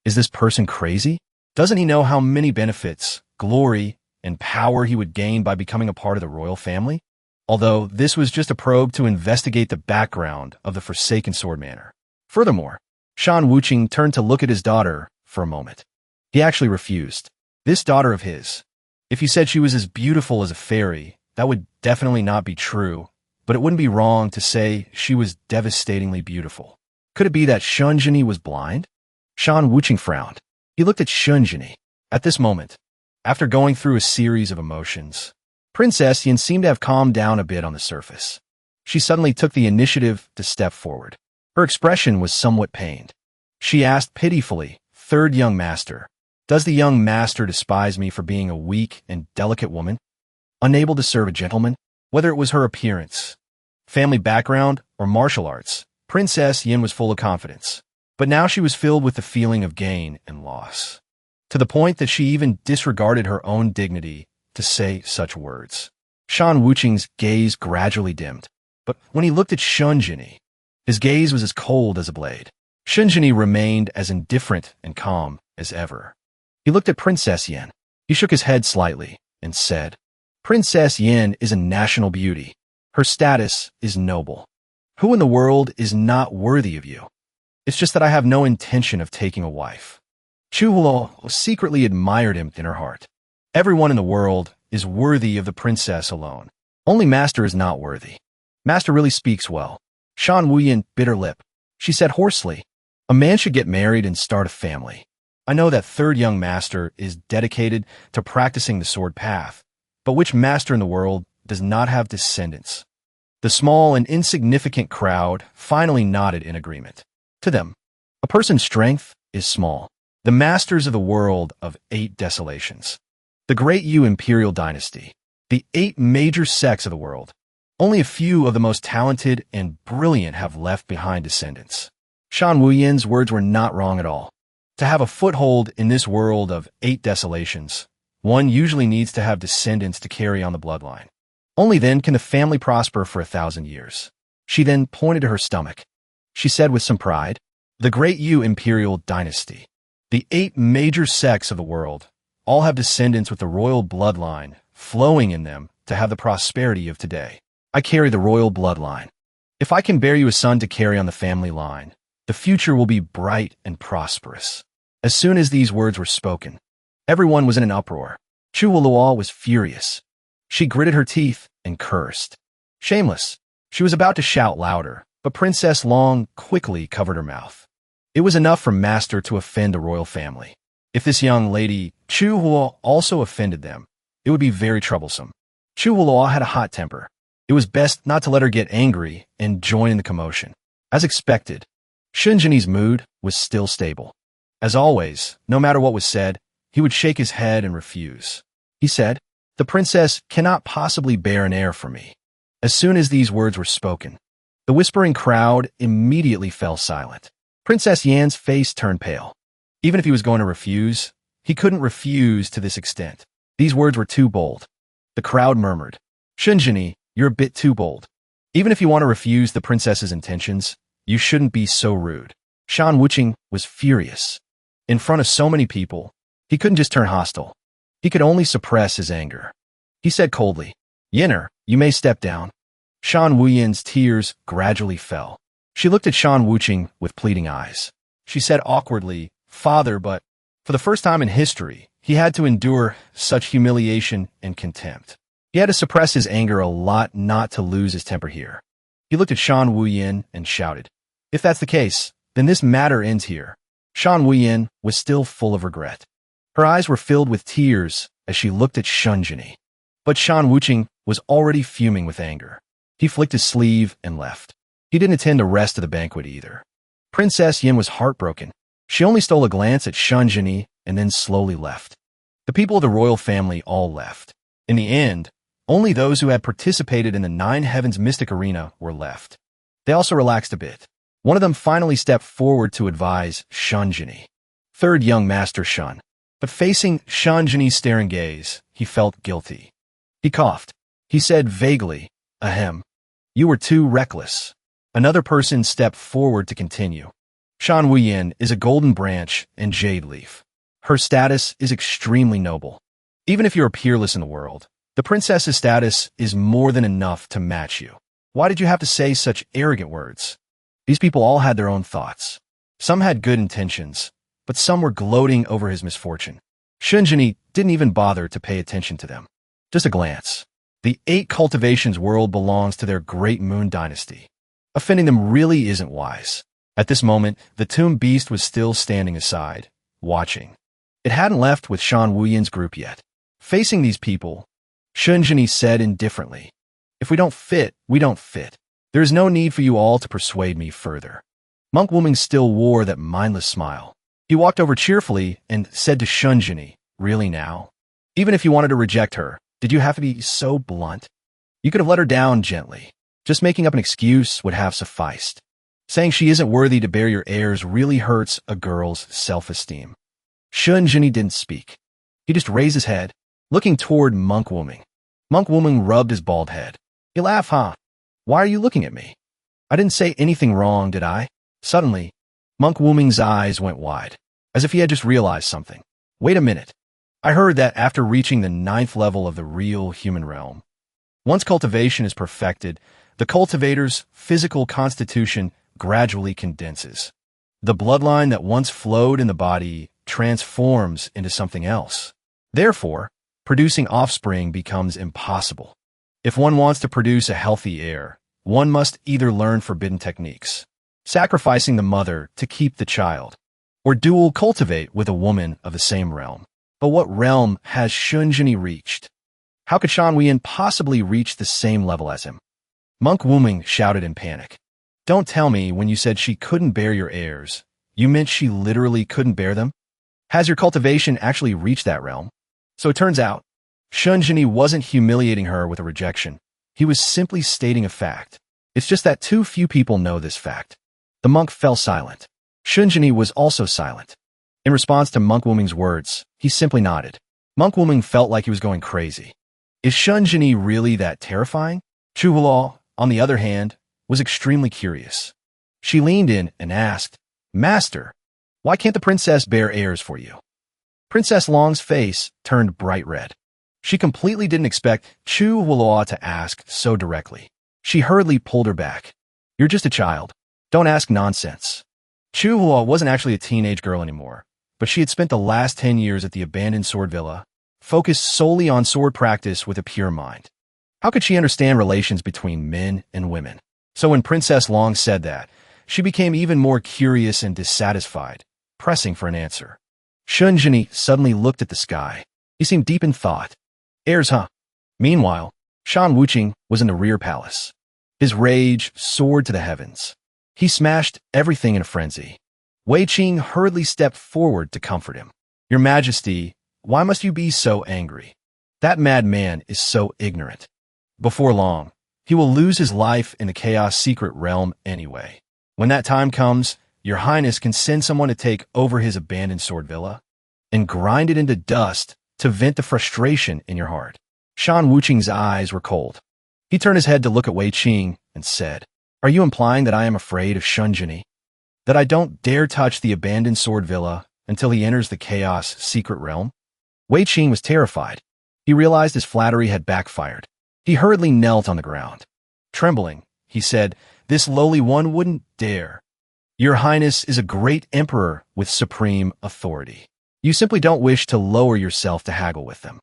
Is this person crazy? Doesn't he know how many benefits, glory, and power he would gain by becoming a part of the royal family? Although this was just a probe to investigate the background of the Forsaken Swordmanor. Furthermore, Shan Wuqing turned to look at his daughter for a moment. He actually refused. This daughter of his. If he said she was as beautiful as a fairy, that would definitely not be true, but it wouldn't be wrong to say she was devastatingly beautiful. Could it be that Shun Jini was blind? Shan Wuqing frowned. He looked at Shun Jini. At this moment, after going through a series of emotions, Princess Yin seemed to have calmed down a bit on the surface. She suddenly took the initiative to step forward. Her expression was somewhat pained. She asked pitifully, "Third young master, does the young master despise me for being a weak and delicate woman, unable to serve a gentleman?" Whether it was her appearance, family background, or martial arts, Princess Yin was full of confidence. But now she was filled with the feeling of gain and loss, to the point that she even disregarded her own dignity to say such words. Shan Wuqing's gaze gradually dimmed, but when he looked at Shun Jini, his gaze was as cold as a blade. Shun Jini remained as indifferent and calm as ever. He looked at Princess Yin. He shook his head slightly and said, Princess Yin is a national beauty. Her status is noble. Who in the world is not worthy of you? It's just that I have no intention of taking a wife. Chu Huo secretly admired him in her heart. Everyone in the world is worthy of the princess alone. Only Master is not worthy. Master really speaks well. Shan Wuyin bit her lip. She said hoarsely, a man should get married and start a family. I know that third young master is dedicated to practicing the sword path, but which master in the world does not have descendants? The small and insignificant crowd finally nodded in agreement. To them, a person's strength is small. The masters of the world of 8 desolations. The Great Yu Imperial Dynasty. The 8 major sects of the world. Only a few of the most talented and brilliant have left behind descendants. Shan Wuyin's words were not wrong at all. To have a foothold in this world of 8 desolations, one usually needs to have descendants to carry on the bloodline. Only then can the family prosper for 1,000 years. She then pointed to her stomach. She said with some pride, the Great Yu Imperial Dynasty. The 8 major sects of the world all have descendants with the royal bloodline flowing in them to have the prosperity of today. I carry the royal bloodline. If I can bear you a son to carry on the family line, the future will be bright and prosperous. As soon as these words were spoken, everyone was in an uproar. Chu Luo was furious. She gritted her teeth and cursed. Shameless. She was about to shout louder, but Princess Long quickly covered her mouth. It was enough for Master to offend the royal family. If this young lady, Chu Huo, also offended them, it would be very troublesome. Chu Huo had a hot temper. It was best not to let her get angry and join in the commotion. As expected, Shunjini's mood was still stable. As always, no matter what was said, he would shake his head and refuse. He said, the princess cannot possibly bear an heir for me. As soon as these words were spoken, the whispering crowd immediately fell silent. Princess Yan's face turned pale. Even if he was going to refuse, he couldn't refuse to this extent. These words were too bold. The crowd murmured, Shunjini, you're a bit too bold. Even if you want to refuse the princess's intentions, you shouldn't be so rude. Shan Wuqing was furious. In front of so many people, he couldn't just turn hostile. He could only suppress his anger. He said coldly, Yinner, you may step down. Shan Wuyin's tears gradually fell. She looked at Shan Wuqing with pleading eyes. She said awkwardly, Father, but for the first time in history, he had to endure such humiliation and contempt. He had to suppress his anger a lot not to lose his temper here. He looked at Shan Wuyin and shouted, if that's the case, then this matter ends here. Shan Wuyin was still full of regret. Her eyes were filled with tears as she looked at Shunjini. But Shan Wuqing was already fuming with anger. He flicked his sleeve and left. He didn't attend the rest of the banquet either. Princess Yin was heartbroken. She only stole a glance at Shunjini and then slowly left. The people of the royal family all left. In the end, only those who had participated in the 9 Heavens Mystic Arena were left. They also relaxed a bit. One of them finally stepped forward to advise Shunjini. Third young master Shun. But facing Shunjini's staring gaze, he felt guilty. He coughed. He said vaguely, ahem. You were too reckless. Another person stepped forward to continue. Shan Wuyin is a golden branch and jade leaf. Her status is extremely noble. Even if you're peerless in the world, the princess's status is more than enough to match you. Why did you have to say such arrogant words? These people all had their own thoughts. Some had good intentions, but some were gloating over his misfortune. Shunjini didn't even bother to pay attention to them. Just a glance. The 8 cultivations world belongs to their Great Moon Dynasty. Offending them really isn't wise. At this moment, the tomb beast was still standing aside, watching. It hadn't left with Shan Wuyin's group yet. Facing these people, Shunjini said indifferently, if we don't fit, we don't fit. There is no need for you all to persuade me further. Monk Wuming still wore that mindless smile. He walked over cheerfully and said to Shunjini, really now? Even if you wanted to reject her, did you have to be so blunt? You could have let her down gently. Just making up an excuse would have sufficed. Saying she isn't worthy to bear your heirs really hurts a girl's self-esteem. Shunjini didn't speak. He just raised his head, looking toward Monk Wuming. Monk Wuming rubbed his bald head. You laugh, huh? Why are you looking at me? I didn't say anything wrong, did I? Suddenly, Monk Wuming's eyes went wide. as if he had just realized something. Wait a minute. I heard that after reaching the 9th level of the real human realm, once cultivation is perfected, the cultivator's physical constitution gradually condenses. The bloodline that once flowed in the body transforms into something else. Therefore, producing offspring becomes impossible. If one wants to produce a healthy heir, one must either learn forbidden techniques, sacrificing the mother to keep the child, or duel cultivate with a woman of the same realm. But what realm has Shunjini reached? How could Shan Wuyin possibly reach the same level as him? Monk Wuming shouted in panic. Don't tell me when you said she couldn't bear your heirs, you meant she literally couldn't bear them? Has your cultivation actually reached that realm? So it turns out, Shunjini wasn't humiliating her with a rejection. He was simply stating a fact. It's just that too few people know this fact. The monk fell silent. Shunjini was also silent. In response to Monk Wuming's words, he simply nodded. Monk Wuming felt like he was going crazy. Is Shunjini really that terrifying? Chu Hulao, on the other hand, was extremely curious. She leaned in and asked, Master, why can't the princess bear heirs for you? Princess Long's face turned bright red. She completely didn't expect Chu Hulao to ask so directly. She hurriedly pulled her back. You're just a child. Don't ask nonsense. Chu Hulao wasn't actually a teenage girl anymore, but she had spent the last 10 years at the abandoned sword villa, focused solely on sword practice with a pure mind. How could she understand relations between men and women? So when Princess Long said that, she became even more curious and dissatisfied, pressing for an answer. Shunjini suddenly looked at the sky. He seemed deep in thought. Heirs, huh? Meanwhile, Shan Wuqing was in the rear palace. His rage soared to the heavens. He smashed everything in a frenzy. Wei Qing hurriedly stepped forward to comfort him. Your Majesty, why must you be so angry? That madman is so ignorant. Before long, he will lose his life in the Chaos Secret Realm anyway. When that time comes, Your Highness can send someone to take over his abandoned sword villa and grind it into dust to vent the frustration in your heart. Shan Wuqing's eyes were cold. He turned his head to look at Wei Qing and said, Are you implying that I am afraid of Shunjini? That I don't dare touch the abandoned sword villa until he enters the Chaos Secret Realm? Wei Qing was terrified. He realized his flattery had backfired. He hurriedly knelt on the ground. Trembling, he said, This lowly one wouldn't dare. Your Highness is a great emperor with supreme authority. You simply don't wish to lower yourself to haggle with them.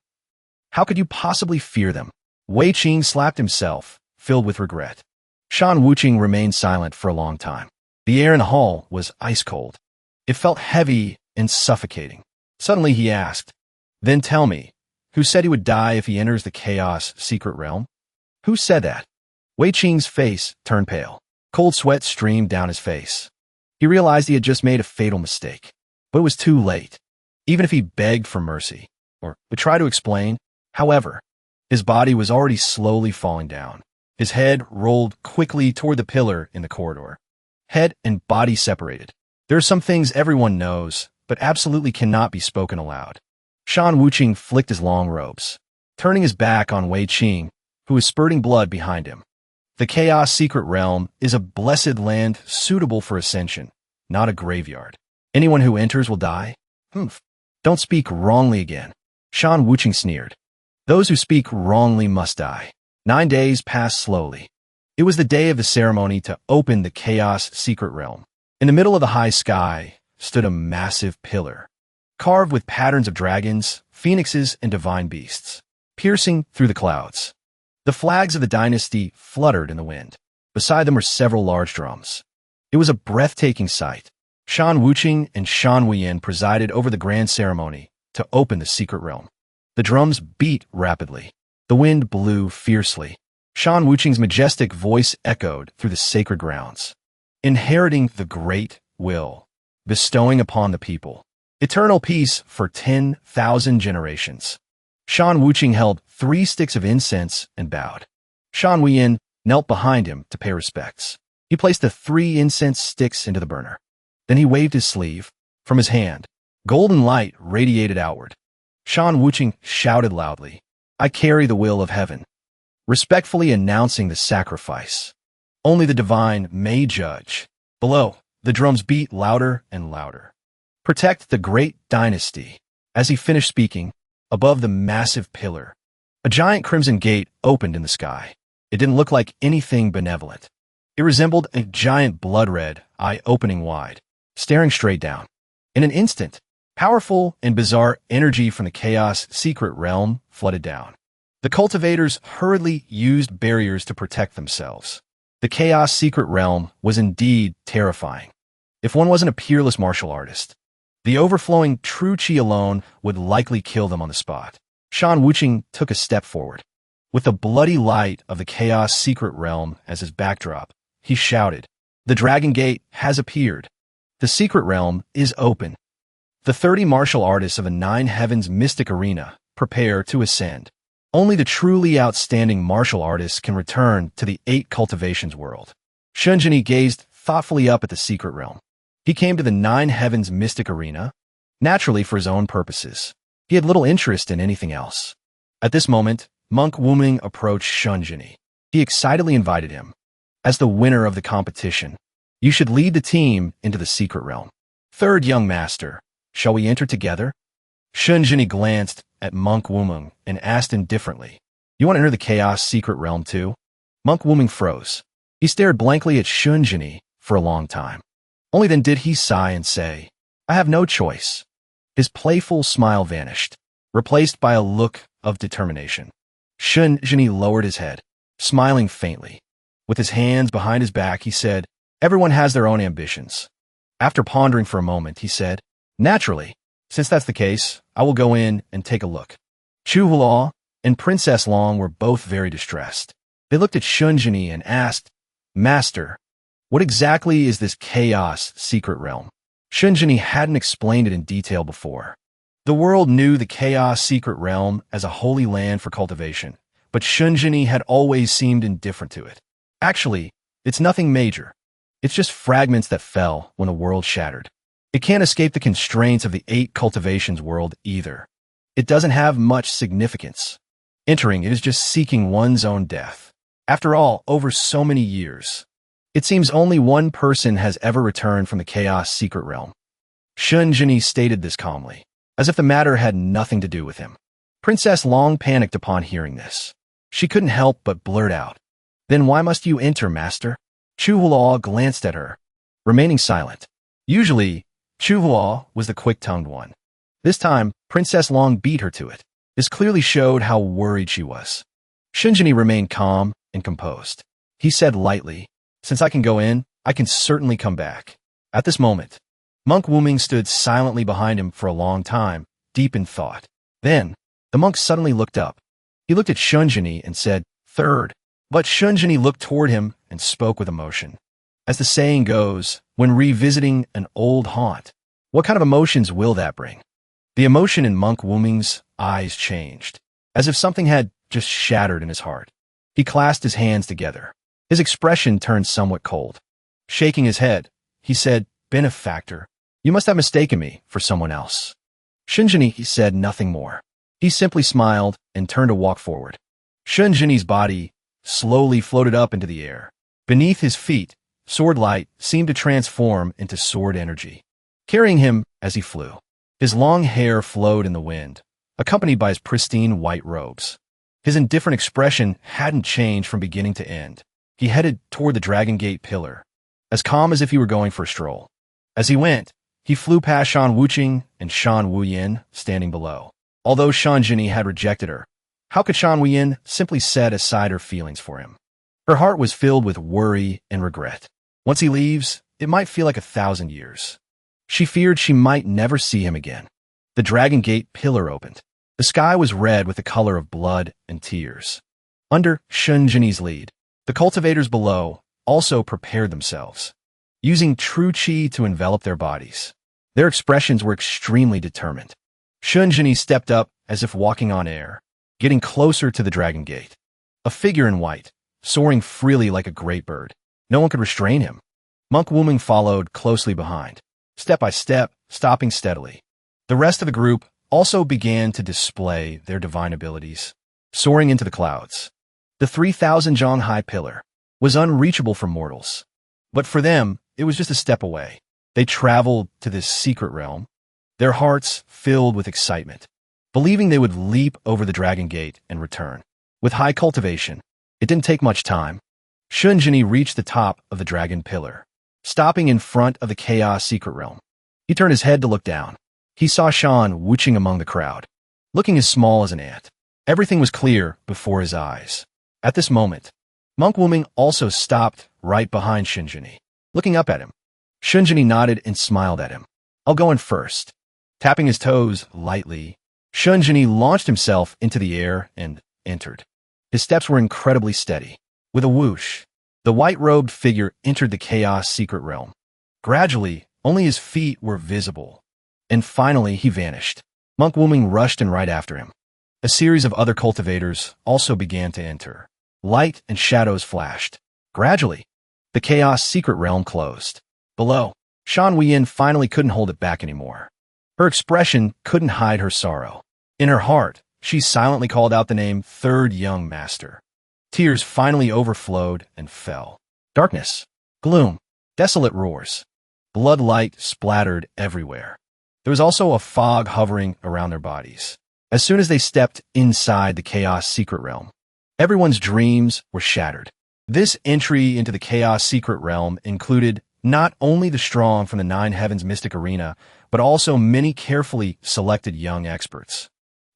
How could you possibly fear them? Wei Qing slapped himself, filled with regret. Shan Wuqing remained silent for a long time. The air in the hall was ice cold. It felt heavy and suffocating. Suddenly he asked, Then tell me, who said he would die if he enters the Chaos Secret Realm? Who said that? Wei Qing's face turned pale. Cold sweat streamed down his face. He realized he had just made a fatal mistake, but it was too late. Even if he begged for mercy, or would try to explain, however, his body was already slowly falling down. His head rolled quickly toward the pillar in the corridor. Head and body separated. There are some things everyone knows, but absolutely cannot be spoken aloud. Shan Wuqing flicked his long robes, turning his back on Wei Qing, who was spurting blood behind him. The Chaos Secret Realm is a blessed land suitable for ascension, not a graveyard. Anyone who enters will die? Humph. Don't speak wrongly again. Shan Wuqing sneered. Those who speak wrongly must die. 9 days passed slowly. It was the day of the ceremony to open the Chaos Secret Realm. In the middle of the high sky stood a massive pillar, carved with patterns of dragons, phoenixes, and divine beasts, piercing through the clouds. The flags of the dynasty fluttered in the wind. Beside them were several large drums. It was a breathtaking sight. Shan Wuqing and Shan Wuyin presided over the grand ceremony to open the secret realm. The drums beat rapidly. The wind blew fiercely. Shan Wuqing's majestic voice echoed through the sacred grounds. Inheriting the great will, bestowing upon the people eternal peace for 10,000 generations. Shan Wuqing held 3 sticks of incense and bowed. Shan Wuyin knelt behind him to pay respects. He placed the 3 incense sticks into the burner. Then he waved his sleeve. From his hand, golden light radiated outward. Shan Wuqing shouted loudly, I carry the will of heaven, respectfully announcing the sacrifice. Only the divine may judge. Below, the drums beat louder and louder. Protect the great dynasty. As he finished speaking, above the massive pillar, a giant crimson gate opened in the sky. It didn't look like anything benevolent. It resembled a giant blood-red eye opening wide, staring straight down. In an instant, powerful and bizarre energy from the Chaos Secret Realm flooded down. The cultivators hurriedly used barriers to protect themselves. The Chaos Secret Realm was indeed terrifying. If one wasn't a peerless martial artist, the overflowing true chi alone would likely kill them on the spot. Shan Wuqing took a step forward. With the bloody light of the Chaos Secret Realm as his backdrop, he shouted, "The Dragon Gate has appeared. The Secret Realm is open. The 30 martial artists of the Nine Heavens Mystic Arena prepare to ascend. Only the truly outstanding martial artists can return to the 8 cultivations world." Shunjini gazed thoughtfully up at the Secret Realm. He came to the Nine Heavens Mystic Arena, naturally for his own purposes. He had little interest in anything else. At this moment, Monk Wuming approached Shunjini. He excitedly invited him. "As the winner of the competition, you should lead the team into the Secret Realm. Third young master, shall we enter together?" Shunjini glanced at Monk Wuming and asked indifferently, "You want to enter the Chaos Secret Realm too?" Monk Wuming froze. He stared blankly at Shunjini for a long time. Only then did he sigh and say, "I have no choice." His playful smile vanished, replaced by a look of determination. Shunjini lowered his head, smiling faintly. With his hands behind his back, he said, "Everyone has their own ambitions." After pondering for a moment, he said, "Naturally, since that's the case, I will go in and take a look." Chu Hulaw and Princess Long were both very distressed. They looked at Shunjini and asked, "Master, what exactly is this Chaos Secret Realm?" Shunjini hadn't explained it in detail before. The world knew the Chaos Secret Realm as a holy land for cultivation, but Shunjini had always seemed indifferent to it. Actually, it's nothing major. It's just fragments that fell when the world shattered. It can't escape the constraints of the 8 cultivations world either. It doesn't have much significance. Entering it is just seeking one's own death. After all, over so many years, it seems only one person has ever returned from the Chaos Secret Realm. Shunjini stated this calmly, as if the matter had nothing to do with him. Princess Long panicked upon hearing this. She couldn't help but blurt out, "Then why must you enter, master?" Chu Hulaw glanced at her, remaining silent. Usually, Chu Hulaw was the quick-tongued one. This time, Princess Long beat her to it. This clearly showed how worried she was. Shunjini remained calm and composed. He said lightly, "Since I can go in, I can certainly come back." At this moment, Monk Wuming stood silently behind him for a long time, deep in thought. Then, the monk suddenly looked up. He looked at Shunjini and said, "Third." But Shunjini looked toward him and spoke with emotion. As the saying goes, when revisiting an old haunt, what kind of emotions will that bring? The emotion in Monk Wuming's eyes changed, as if something had just shattered in his heart. He clasped his hands together. His expression turned somewhat cold. Shaking his head, he said, "Benefactor, you must have mistaken me for someone else." Shunjini said nothing more. He simply smiled and turned to walk forward. Shunjini's body slowly floated up into the air. Beneath his feet, sword light seemed to transform into sword energy, carrying him as he flew. His long hair flowed in the wind, accompanied by his pristine white robes. His indifferent expression hadn't changed from beginning to end. He headed toward the Dragon Gate pillar, as calm as if he were going for a stroll. As he went, he flew past Shan Wuqing and Shan Wuyin standing below. Although Shunjini had rejected her, how could Shan Wuyin simply set aside her feelings for him? Her heart was filled with worry and regret. Once he leaves, it might feel like 1,000 years. She feared she might never see him again. The Dragon Gate pillar opened. The sky was red with the color of blood and tears. Under Shunjini's lead, the cultivators below also prepared themselves, using true chi to envelop their bodies. Their expressions were extremely determined. Shunjini stepped up as if walking on air, getting closer to the Dragon Gate. A figure in white, soaring freely like a great bird. No one could restrain him. Monk Wuming followed closely behind, step by step, stopping steadily. The rest of the group also began to display their divine abilities, soaring into the clouds. The 3,000 zhang high pillar was unreachable for mortals, but for them, it was just a step away. They traveled to this secret realm, their hearts filled with excitement, believing they would leap over the dragon gate and return. With high cultivation, it didn't take much time. Shunjini reached the top of the dragon pillar, stopping in front of the Chaos Secret Realm. He turned his head to look down. He saw Shan whooshing among the crowd, looking as small as an ant. Everything was clear before his eyes. At this moment, Monk Wuming also stopped right behind Shunjini, looking up at him. Shunjini nodded and smiled at him. I'll go in first. Tapping his toes lightly, Shunjini launched himself into the air and entered. His steps were incredibly steady. With a whoosh, the white-robed figure entered the Chaos Secret Realm. Gradually, only his feet were visible, and finally he vanished. Monk Wuming rushed in right after him. A series of other cultivators also began to enter. Light and shadows flashed. Gradually, the Chaos Secret Realm closed. Below, Shan Weiyin finally couldn't hold it back anymore. Her expression couldn't hide her sorrow. In her heart, she silently called out the name Third Young Master. Tears finally overflowed and fell. Darkness, gloom, desolate roars. Blood light splattered everywhere. There was also a fog hovering around their bodies. As soon as they stepped inside the Chaos Secret Realm, everyone's dreams were shattered. This entry into the Chaos Secret Realm included not only the strong from the Nine Heavens Mystic Arena, but also many carefully selected young experts.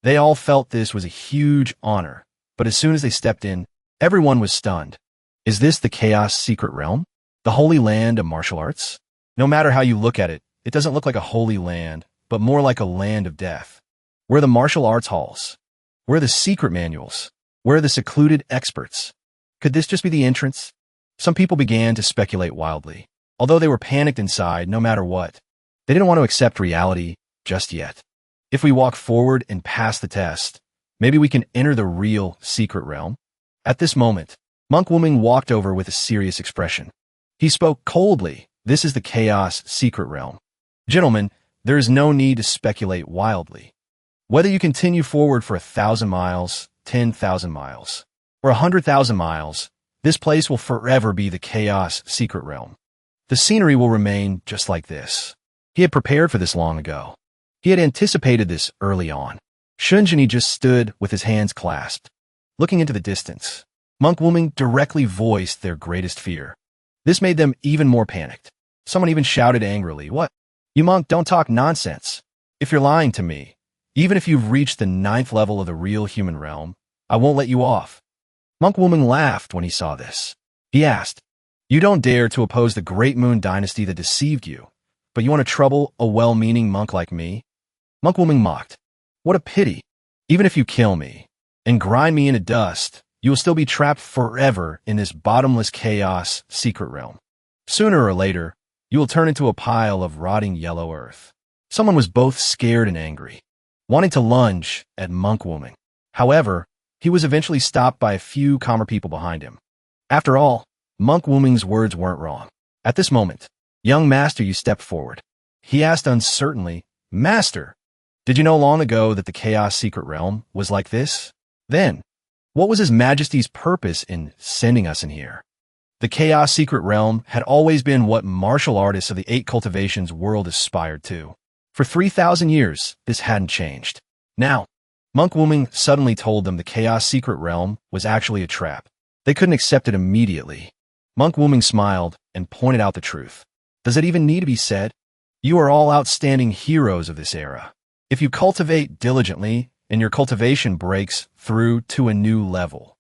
They all felt this was a huge honor, but as soon as they stepped in, everyone was stunned. Is this the Chaos Secret Realm? The Holy Land of Martial Arts? No matter how you look at it, it doesn't look like a holy land, but more like a land of death. Where are the martial arts halls? Where are the secret manuals? Where are the secluded experts? Could this just be the entrance? Some people began to speculate wildly, although they were panicked inside no matter what. They didn't want to accept reality just yet. If we walk forward and pass the test, maybe we can enter the real secret realm. At this moment, Monk Wuming walked over with a serious expression. He spoke coldly. This is the Chaos Secret Realm. Gentlemen, there is no need to speculate wildly. Whether you continue forward for 1,000 miles, 10,000 miles, or 100,000 miles, this place will forever be the Chaos Secret Realm. The scenery will remain just like this. He had prepared for this long ago. He had anticipated this early on. Shunjini just stood with his hands clasped, looking into the distance. Monk Wuming directly voiced their greatest fear. This made them even more panicked. Someone even shouted angrily, "What? You monk, don't talk nonsense. If you're lying to me, even if you've reached the 9th level of the real human realm, I won't let you off." Monk Wuming laughed when he saw this. He asked, "You don't dare to oppose the Great Moon Dynasty that deceived you, but you want to trouble a well-meaning monk like me?" Monk Wuming mocked. "What a pity. Even if you kill me and grind me into dust, you will still be trapped forever in this bottomless chaos secret realm. Sooner or later, you will turn into a pile of rotting yellow earth." Someone was both scared and angry, wanting to lunge at Monk Wuming. However, he was eventually stopped by a few calmer people behind him. After all, Monk Wuming's words weren't wrong. At this moment, "Young master," you stepped forward. He asked uncertainly, "Master, did you know long ago that the Chaos Secret Realm was like this? Then, what was His Majesty's purpose in sending us in here?" The Chaos Secret Realm had always been what martial artists of the 8 cultivations world aspired to. For 3,000 years, this hadn't changed. Now, Monk Wuming suddenly told them the Chaos Secret Realm was actually a trap. They couldn't accept it immediately. Monk Wuming smiled and pointed out the truth. Does it even need to be said? You are all outstanding heroes of this era. If you cultivate diligently and your cultivation breaks through to a new level,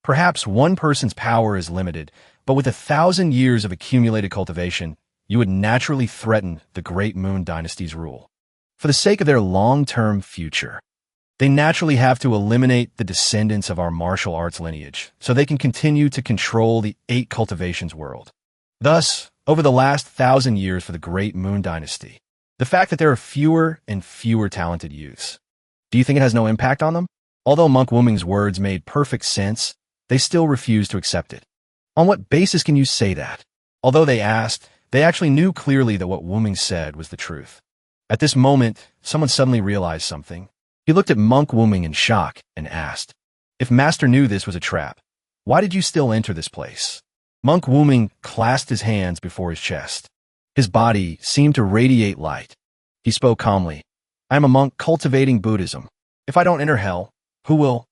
perhaps one person's power is limited, but with 1,000 years of accumulated cultivation, you would naturally threaten the Great Moon Dynasty's rule. For the sake of their long-term future, they naturally have to eliminate the descendants of our martial arts lineage so they can continue to control the 8 cultivations world. Thus, over the last 1,000 years for the Great Moon Dynasty, the fact that there are fewer and fewer talented youths, do you think it has no impact on them? Although Monk Wuming's words made perfect sense, they still refused to accept it. On what basis can you say that? Although they asked, they actually knew clearly that what Wuming said was the truth. At this moment, someone suddenly realized something. He looked at Monk Wuming in shock and asked, "If Master knew this was a trap, why did you still enter this place?" Monk Wuming clasped his hands before his chest. His body seemed to radiate light. He spoke calmly. I am a monk cultivating Buddhism. If I don't enter hell, who will?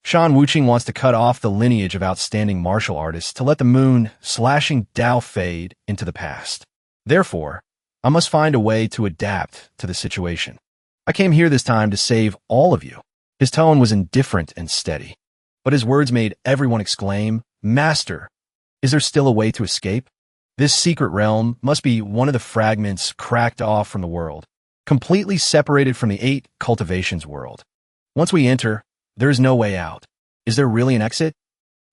Shan Wuqing wants to cut off the lineage of outstanding martial artists to let the moon slashing Dao fade into the past. Therefore, I must find a way to adapt to the situation. I came here this time to save all of you. His tone was indifferent and steady, but his words made everyone exclaim, Master, is there still a way to escape? This secret realm must be one of the fragments cracked off from the world, completely separated from the 8 cultivations world. Once we enter, there is no way out. Is there really an exit?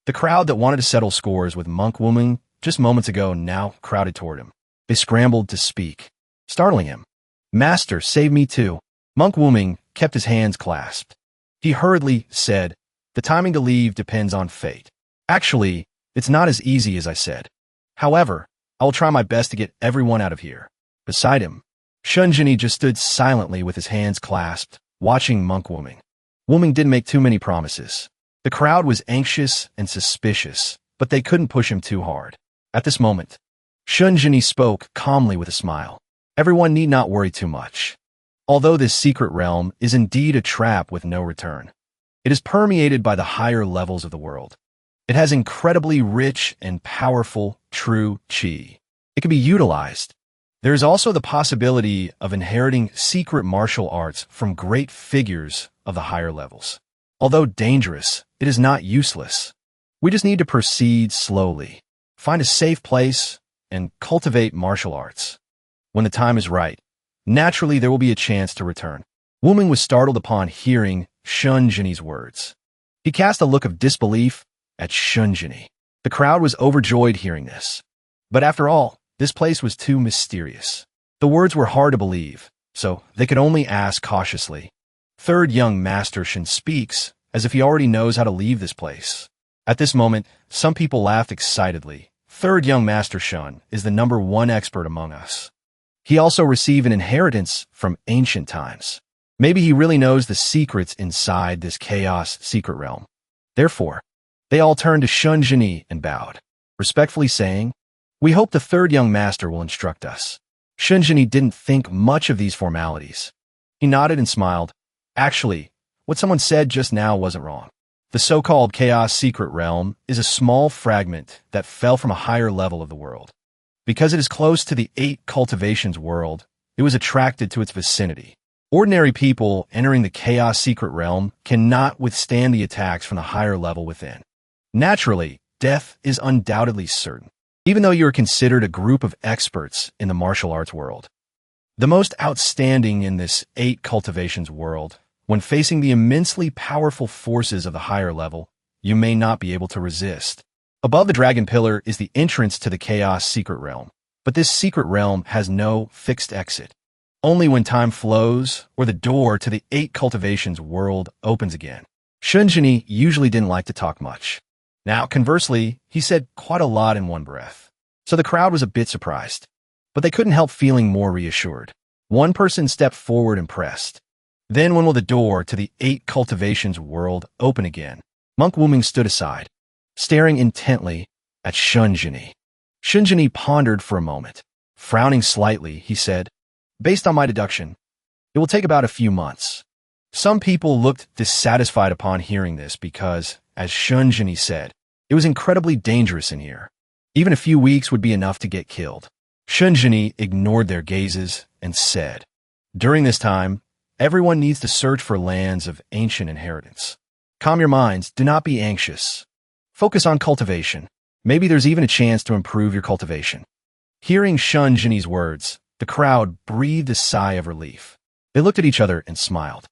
The crowd that wanted to settle scores with Monk Woman just moments ago now crowded toward him. They scrambled to speak, startling him. Master, save me too. Monk Woman kept his hands clasped. He hurriedly said, the timing to leave depends on fate. Actually, it's not as easy as I said. However, I will try my best to get everyone out of here. Beside him, Shunjini just stood silently with his hands clasped, watching Monk Woman. Woman didn't make too many promises. The crowd was anxious and suspicious, but they couldn't push him too hard. At this moment, Shunjini spoke calmly with a smile. Everyone need not worry too much. Although this secret realm is indeed a trap with no return, it is permeated by the higher levels of the world. It has incredibly rich and powerful true qi. It can be utilized. There is also the possibility of inheriting secret martial arts from great figures of the higher levels. Although dangerous, it is not useless. We just need to proceed slowly, find a safe place, and cultivate martial arts. When the time is right, naturally there will be a chance to return. Woman was startled upon hearing Shunjini's words. He cast a look of disbelief at Shunjini. The crowd was overjoyed hearing this. But after all, this place was too mysterious. The words were hard to believe, so they could only ask cautiously. Third young master Shen speaks as if he already knows how to leave this place. At this moment, some people laughed excitedly. Third young master Shen is the #1 expert among us. He also received an inheritance from ancient times. Maybe he really knows the secrets inside this chaos secret realm. Therefore, they all turned to Shunjini and bowed, respectfully saying, we hope the third young master will instruct us. Shunjini didn't think much of these formalities. He nodded and smiled. Actually, what someone said just now wasn't wrong. The so-called chaos secret realm is a small fragment that fell from a higher level of the world. Because it is close to the 8 cultivations world, it was attracted to its vicinity. Ordinary people entering the chaos secret realm cannot withstand the attacks from the higher level within. Naturally, death is undoubtedly certain, even though you are considered a group of experts in the martial arts world. The most outstanding in this 8 cultivations world, when facing the immensely powerful forces of the higher level, you may not be able to resist. Above the dragon pillar is the entrance to the chaos secret realm, but this secret realm has no fixed exit. Only when time flows or the door to the 8 cultivations world opens again. Shunjini usually didn't like to talk much. Now, conversely, he said quite a lot in one breath. So the crowd was a bit surprised, but they couldn't help feeling more reassured. One person stepped forward and pressed. Then when will the door to the 8 cultivations world open again? Monk Wuming stood aside, staring intently at Shunjini. Shunjini pondered for a moment. Frowning slightly, he said, based on my deduction, it will take about a few months. Some people looked dissatisfied upon hearing this because, as Shunjini said, it was incredibly dangerous in here. Even a few weeks would be enough to get killed. Shunjini ignored their gazes and said, during this time, everyone needs to search for lands of ancient inheritance. Calm your minds, do not be anxious. Focus on cultivation. Maybe there's even a chance to improve your cultivation. Hearing Shunjini's words, the crowd breathed a sigh of relief. They looked at each other and smiled.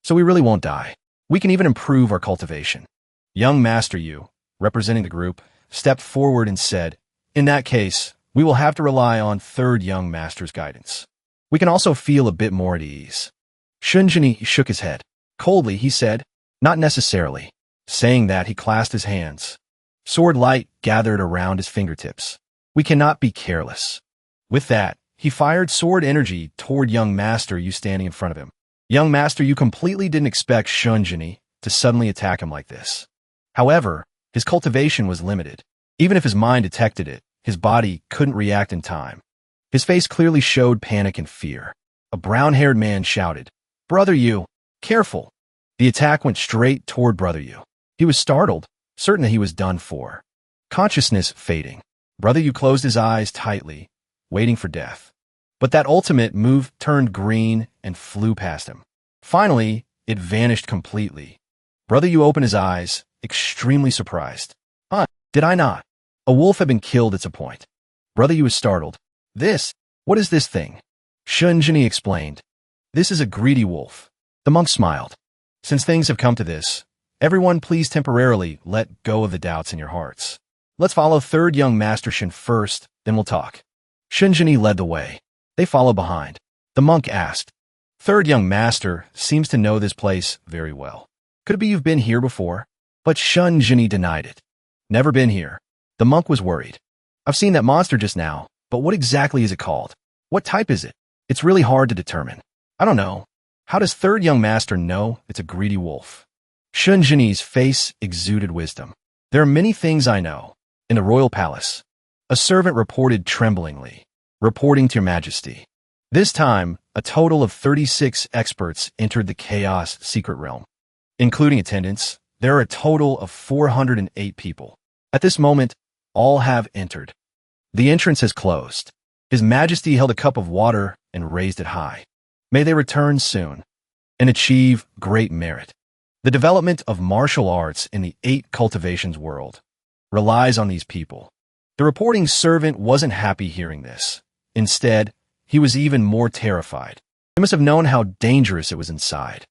So we really won't die. We can even improve our cultivation. Young Master Yu, representing the group, stepped forward and said, in that case, we will have to rely on third young master's guidance. We can also feel a bit more at ease. Shunjini shook his head. Coldly, he said, not necessarily. Saying that, he clasped his hands. Sword light gathered around his fingertips. We cannot be careless. With that, he fired sword energy toward young Master Yu standing in front of him. Young Master Yu completely didn't expect Shunjini to suddenly attack him like this. However, his cultivation was limited. Even if his mind detected it, his body couldn't react in time. His face clearly showed panic and fear. A brown-haired man shouted, "Brother Yu, careful!" The attack went straight toward Brother Yu. He was startled, certain that he was done for. Consciousness fading. Brother Yu closed his eyes tightly, waiting for death. But that ultimate move turned green and flew past him. Finally, it vanished completely. Brother Yu opened his eyes, extremely surprised. Did I not? A wolf had been killed at a point. Brother Yu was startled. What is this thing? Shunjini explained. This is a greedy wolf. The monk smiled. Since things have come to this, everyone please temporarily let go of the doubts in your hearts. Let's follow third young Master Shin first, then we'll talk. Shunjini led the way. They followed behind. The monk asked. Third young master seems to know this place very well. Could it be you've been here before? But Shunjini denied it. Never been here. The monk was worried. I've seen that monster just now, but what exactly is it called? What type is it? It's really hard to determine. I don't know. How does third young master know it's a greedy wolf? Shunjini's face exuded wisdom. There are many things I know. In the royal palace, a servant reported tremblingly, reporting to your majesty. This time, a total of 36 experts entered the chaos secret realm. Including attendants, there are a total of 408 people. At this moment, all have entered. The entrance has closed. His Majesty held a cup of water and raised it high. May they return soon and achieve great merit. The development of martial arts in the 8 cultivations world relies on these people. The reporting servant wasn't happy hearing this. Instead, he was even more terrified. He must have known how dangerous it was inside.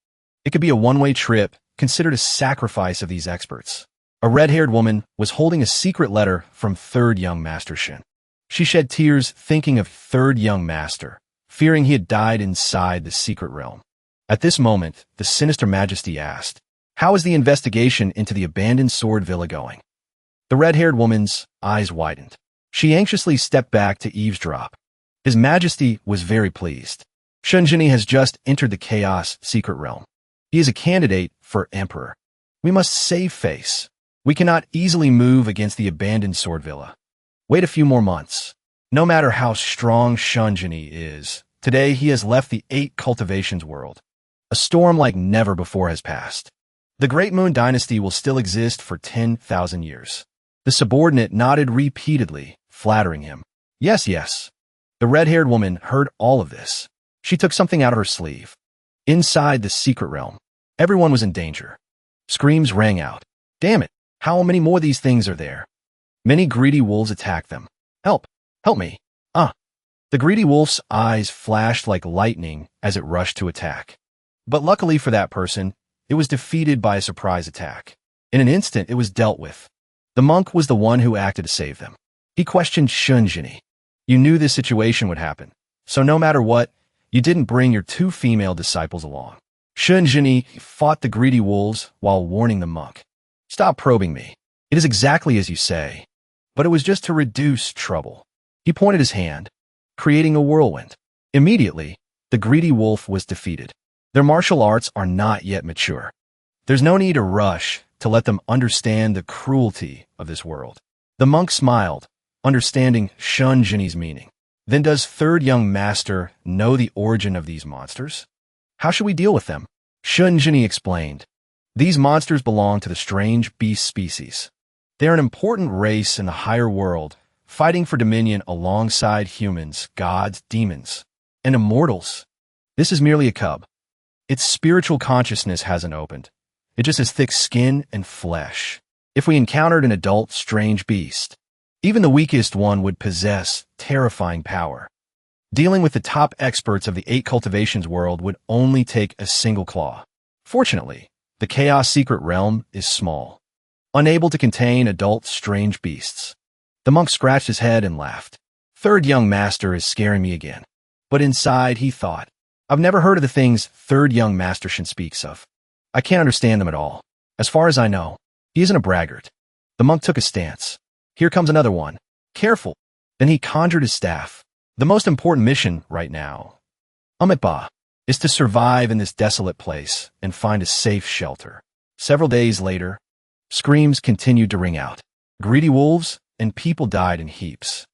It could be a one-way trip, considered a sacrifice of these experts. A red-haired woman was holding a secret letter from third young Master Shin. She shed tears thinking of third young master, fearing he had died inside the secret realm. At this moment, the sinister majesty asked, "How is the investigation into the abandoned sword villa going?" The red-haired woman's eyes widened. She anxiously stepped back to eavesdrop. His Majesty was very pleased. Shunjini has just entered the chaos secret realm. He is a candidate for emperor. We must save face. We cannot easily move against the abandoned sword villa. Wait a few more months. No matter how strong Shunjini is, today he has left the 8 cultivations world. A storm like never before has passed. The Great Moon Dynasty will still exist for 10,000 years. The subordinate nodded repeatedly, flattering him. Yes, yes. The red-haired woman heard all of this. She took something out of her sleeve. Inside the secret realm, everyone was in danger. Screams rang out. Damn it, how many more of these things are there? Many greedy wolves attacked them. Help! Help me! The greedy wolf's eyes flashed like lightning as it rushed to attack. But luckily for that person, it was defeated by a surprise attack. In an instant, it was dealt with. The monk was the one who acted to save them. He questioned Shunjini. You knew this situation would happen, so no matter what, you didn't bring your 2 female disciples along. Shunjini fought the greedy wolves while warning the monk. Stop probing me. It is exactly as you say. But it was just to reduce trouble. He pointed his hand, creating a whirlwind. Immediately, the greedy wolf was defeated. Their martial arts are not yet mature. There's no need to rush to let them understand the cruelty of this world. The monk smiled, understanding Shunjini's meaning. Then does third young master know the origin of these monsters? How should we deal with them? Shunjini explained. These monsters belong to the strange beast species. They are an important race in the higher world, fighting for dominion alongside humans, gods, demons, and immortals. This is merely a cub. Its spiritual consciousness hasn't opened. It just has thick skin and flesh. If we encountered an adult strange beast, even the weakest one would possess terrifying power. Dealing with the top experts of the 8 cultivations world would only take a single claw. Fortunately, the chaos secret realm is small, unable to contain adult strange beasts. The monk scratched his head and laughed. Third young master is scaring me again. But inside he thought, I've never heard of the things third young master Shin speaks of. I can't understand them at all. As far as I know, he isn't a braggart. The monk took a stance. Here comes another one. Careful. Then he conjured his staff. The most important mission right now, Amitba, is to survive in this desolate place and find a safe shelter. Several days later, screams continued to ring out. Greedy wolves and people died in heaps,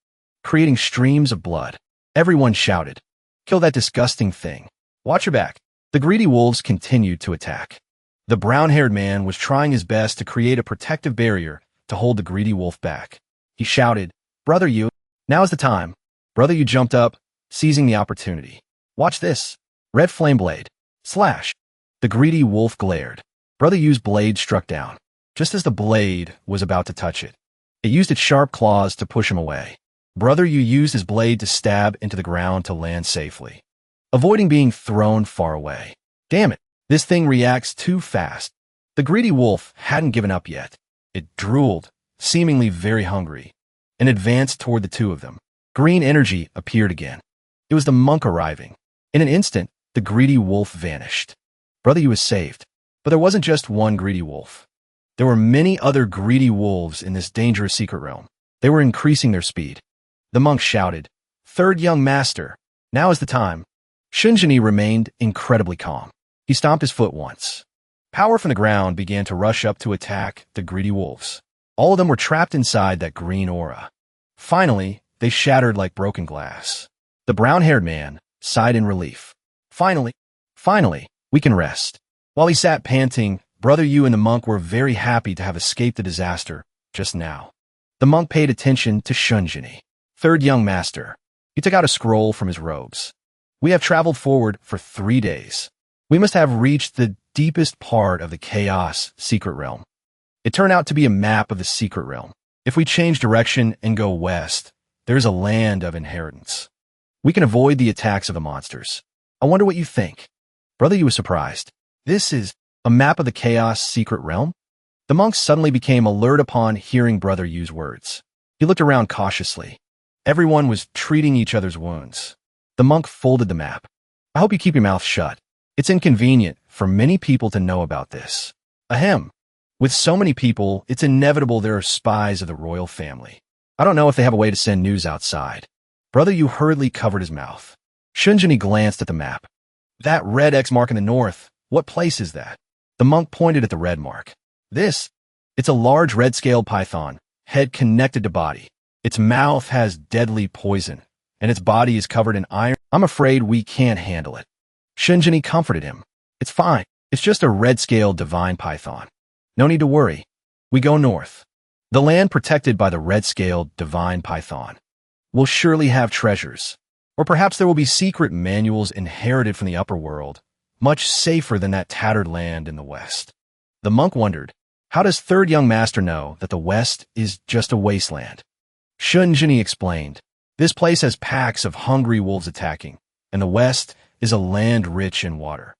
creating streams of blood. Everyone shouted, Kill that disgusting thing. Watch your back. The greedy wolves continued to attack. The brown-haired man was trying his best to create a protective barrier to hold the greedy wolf back. He shouted, "Brother Yu, now is the time." Brother Yu jumped up, seizing the opportunity. "Watch this." Red flame blade. Slash. The greedy wolf glared. Brother Yu's blade struck down. Just as the blade was about to touch it, it used its sharp claws to push him away. Brother Yu used his blade to stab into the ground to land safely, avoiding being thrown far away. Damn it, this thing reacts too fast. The greedy wolf hadn't given up yet. It drooled, seemingly very hungry, and advanced toward the two of them. Green energy appeared again. It was the monk arriving. In an instant, the greedy wolf vanished. Brother Yu was saved. But there wasn't just one greedy wolf. There were many other greedy wolves in this dangerous secret realm. They were increasing their speed. The monk shouted, "Third young master, now is the time." Shunjini remained incredibly calm. He stomped his foot once. Power from the ground began to rush up to attack the greedy wolves. All of them were trapped inside that green aura. Finally, they shattered like broken glass. The brown-haired man sighed in relief. Finally, we can rest. While he sat panting, Brother Yu and the monk were very happy to have escaped the disaster just now. The monk paid attention to Shunjini. "Third young master." He took out a scroll from his robes. "We have traveled forward for 3 days. We must have reached the deepest part of the chaos secret realm." It turned out to be a map of the secret realm. If we change direction and go west, there is a land of inheritance. We can avoid the attacks of the monsters. I wonder what you think. Brother Yu was surprised. This is a map of the chaos secret realm? The monk suddenly became alert upon hearing Brother Yu's words. He looked around cautiously. Everyone was treating each other's wounds. The monk folded the map. "I hope you keep your mouth shut. It's inconvenient for many people to know about this." Ahem. With so many people, it's inevitable there are spies of the royal family. I don't know if they have a way to send news outside. Brother Yu hurriedly covered his mouth. Shunjini glanced at the map. "That red X mark in the north, what place is that?" The monk pointed at the red mark. It's a large red-scaled python, head connected to body. Its mouth has deadly poison, and its body is covered in iron. I'm afraid we can't handle it." Shunjini comforted him. "It's fine. It's just a red-scaled divine python. No need to worry. We go north. The land protected by the red-scaled divine python will surely have treasures. Or perhaps there will be secret manuals inherited from the upper world, much safer than that tattered land in the west." The monk wondered, how does third young master know that the west is just a wasteland? Shunjini explained, "This place has packs of hungry wolves attacking, and the west is a land rich in water.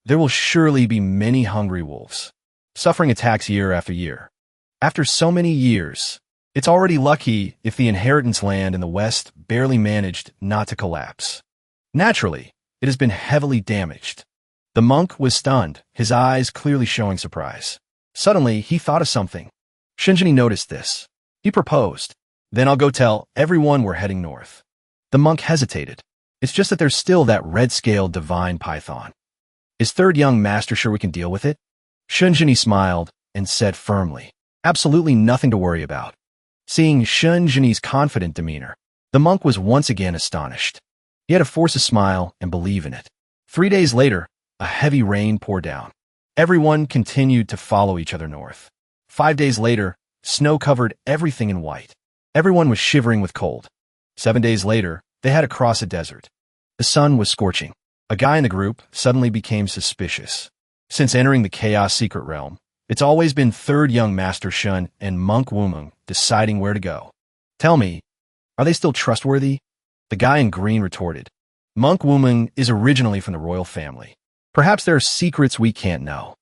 There will surely be many hungry wolves, suffering attacks year after year. After so many years, it's already lucky if the inheritance land in the west barely managed not to collapse. Naturally, it has been heavily damaged." The monk was stunned, his eyes clearly showing surprise. Suddenly, he thought of something. Shunjini noticed this. He proposed, "Then I'll go tell everyone we're heading north." The monk hesitated. "It's just that there's still that red-scaled divine python. Is third young master sure we can deal with it?" Shunjini smiled and said firmly, "Absolutely nothing to worry about." Seeing Shunjini's confident demeanor, the monk was once again astonished. He had to force a smile and believe in it. 3 days later, a heavy rain poured down. Everyone continued to follow each other north. 5 days later, snow covered everything in white. Everyone was shivering with cold. 7 days later, they had to cross a desert. The sun was scorching. A guy in the group suddenly became suspicious. Since entering the Chaos Secret Realm, it's always been third young Master Shun and Monk Wumeng deciding where to go. "Tell me, are they still trustworthy?" The guy in green retorted. "Monk Wumeng is originally from the royal family. Perhaps there are secrets we can't know.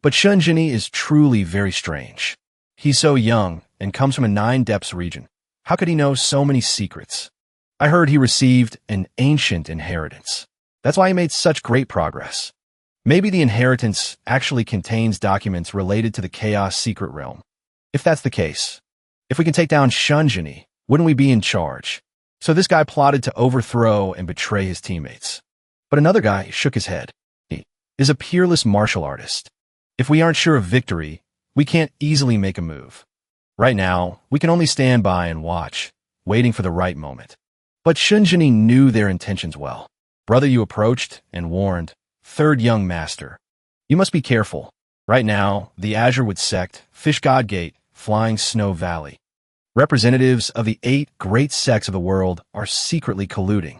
But Shunjini is truly very strange. He's so young and comes from a 9 depths region. How could he know so many secrets? I heard he received an ancient inheritance. That's why he made such great progress. Maybe the inheritance actually contains documents related to the Chaos Secret Realm. If that's the case, if we can take down Shunjini, wouldn't we be in charge?" So this guy plotted to overthrow and betray his teammates. But another guy shook his head. He is a peerless martial artist. If we aren't sure of victory, we can't easily make a move. Right now, we can only stand by and watch, waiting for the right moment. But Shunjini knew their intentions well. Brother Yu approached and warned, "Third young master, you must be careful. Right now, the Azurewood sect, Fish God Gate, Flying Snow Valley. Representatives of the 8 great sects of the world are secretly colluding.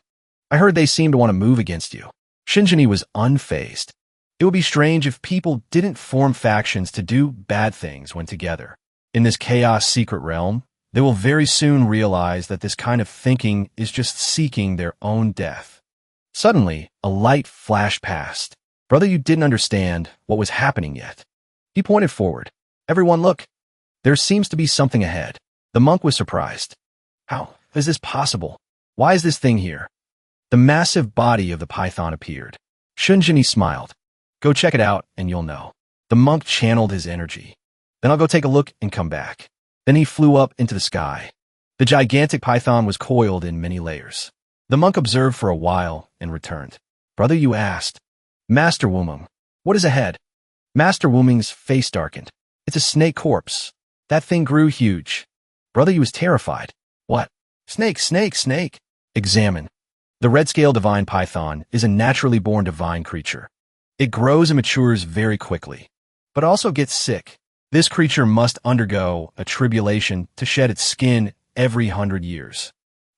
I heard they seem to want to move against you." Shinjini was unfazed. It would be strange if people didn't form factions to do bad things when together. In this chaos secret realm, they will very soon realize that this kind of thinking is just seeking their own death. Suddenly, a light flashed past. Brother Yu didn't understand what was happening yet. He pointed forward. "Everyone look. There seems to be something ahead." The monk was surprised. "How is this possible? Why is this thing here?" The massive body of the python appeared. Shunjini smiled. "Go check it out and you'll know." The monk channeled his energy. "Then I'll go take a look and come back." Then he flew up into the sky. The gigantic python was coiled in many layers. The monk observed for a while and returned. Brother Yu asked, "Master Wuming, what is ahead?" Master Wuming's face darkened. "It's a snake corpse. That thing grew huge." Brother Yu was terrified. "What? Snake, snake, snake." Examine. The red-scale divine python is a naturally born divine creature. It grows and matures very quickly, but also gets sick. This creature must undergo a tribulation to shed its skin every 100 years.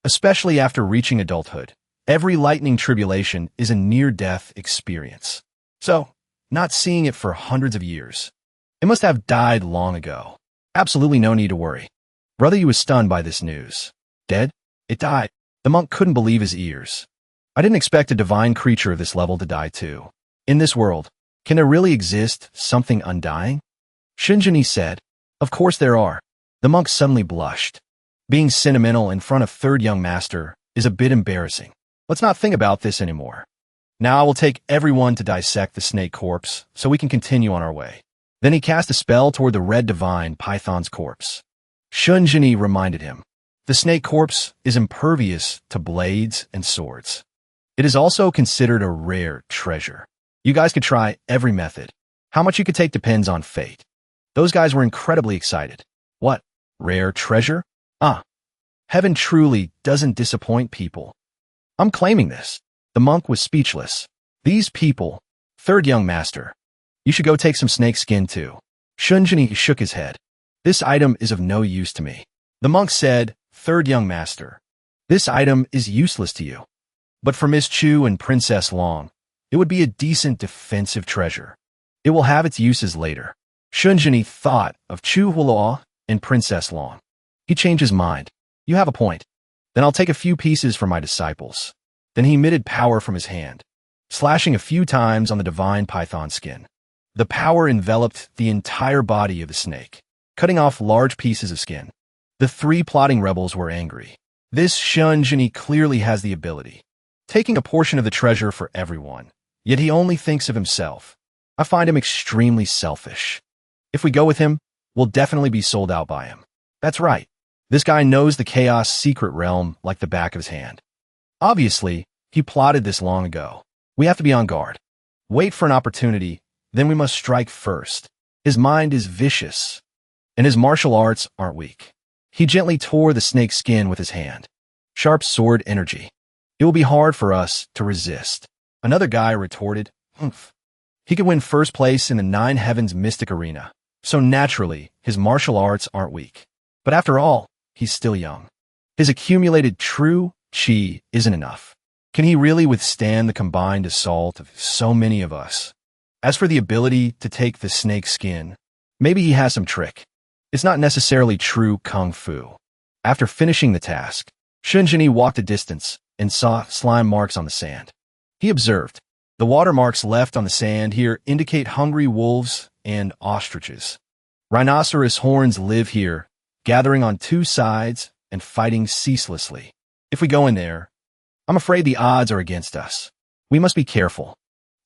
Especially after reaching adulthood, every lightning tribulation is a near-death experience. So, not seeing it for hundreds of years. It must have died long ago. Absolutely no need to worry. Brother Yu was stunned by this news. Dead? It died. The monk couldn't believe his ears. I didn't expect a divine creature of this level to die too. In this world, can there really exist something undying? Shinjini said, "Of course there are." The monk suddenly blushed. Being sentimental in front of third young master is a bit embarrassing. Let's not think about this anymore. Now I will take everyone to dissect the snake corpse so we can continue on our way. Then he cast a spell toward the red divine python's corpse. Shunjini reminded him, "The snake corpse is impervious to blades and swords. It is also considered a rare treasure. You guys could try every method. How much you could take depends on fate." Those guys were incredibly excited. What? Rare treasure? Heaven truly doesn't disappoint people. I'm claiming this. The monk was speechless. These people, third young master, you should go take some snake skin too. Shunjini shook his head. This item is of no use to me. The monk said, "Third young master, this item is useless to you. But for Miss Chu and Princess Long, it would be a decent defensive treasure. It will have its uses later." Shunjini thought of Chu Huo and Princess Long. He changed his mind. "You have a point. Then I'll take a few pieces for my disciples." Then he emitted power from his hand, slashing a few times on the divine python skin. The power enveloped the entire body of the snake, cutting off large pieces of skin. The 3 plotting rebels were angry. This Shunjini clearly has the ability, taking a portion of the treasure for everyone, yet he only thinks of himself. I find him extremely selfish. If we go with him, we'll definitely be sold out by him. That's right. This guy knows the chaos secret realm like the back of his hand. Obviously, he plotted this long ago. We have to be on guard. Wait for an opportunity, then we must strike first. His mind is vicious, and his martial arts aren't weak. He gently tore the snake's skin with his hand. Sharp sword energy. It will be hard for us to resist. Another guy retorted, "Humph. He could win first place in the 9 Heavens Mystic Arena, so naturally, his martial arts aren't weak. But after all, he's still young. His accumulated true chi isn't enough. Can he really withstand the combined assault of so many of us? As for the ability to take the snake skin, maybe he has some trick. It's not necessarily true kung fu." After finishing the task, Shunjini walked a distance and saw slime marks on the sand. He observed, the watermarks left on the sand here indicate hungry wolves and ostriches. Rhinoceros horns live here, gathering on 2 sides and fighting ceaselessly. If we go in there, I'm afraid the odds are against us. We must be careful.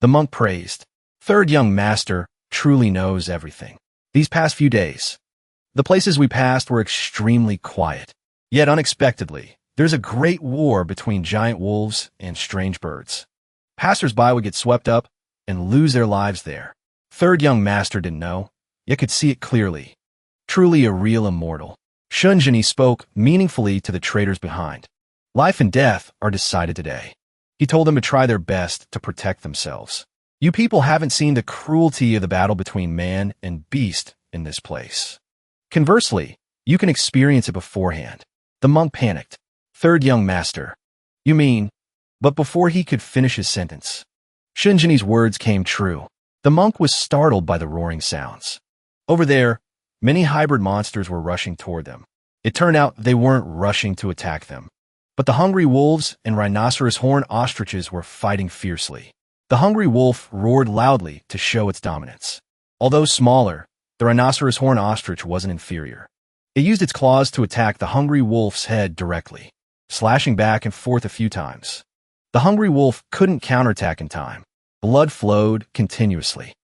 The monk praised. Third young master truly knows everything. These past few days, the places we passed were extremely quiet. Yet unexpectedly, there's a great war between giant wolves and strange birds. Passers-by would get swept up and lose their lives there. Third young master didn't know, yet could see it clearly. Truly a real immortal. Shunjini spoke meaningfully to the traders behind. Life and death are decided today. He told them to try their best to protect themselves. You people haven't seen the cruelty of the battle between man and beast in this place. Conversely, you can experience it beforehand. The monk panicked. Third young master. You mean? But before he could finish his sentence, Shunjini's words came true. The monk was startled by the roaring sounds. Over there, many hybrid monsters were rushing toward them. It turned out they weren't rushing to attack them, but the hungry wolves and rhinoceros horn ostriches were fighting fiercely. The hungry wolf roared loudly to show its dominance. Although smaller, the rhinoceros horn ostrich wasn't inferior. It used its claws to attack the hungry wolf's head directly, slashing back and forth a few times. The hungry wolf couldn't counterattack in time. Blood flowed continuously.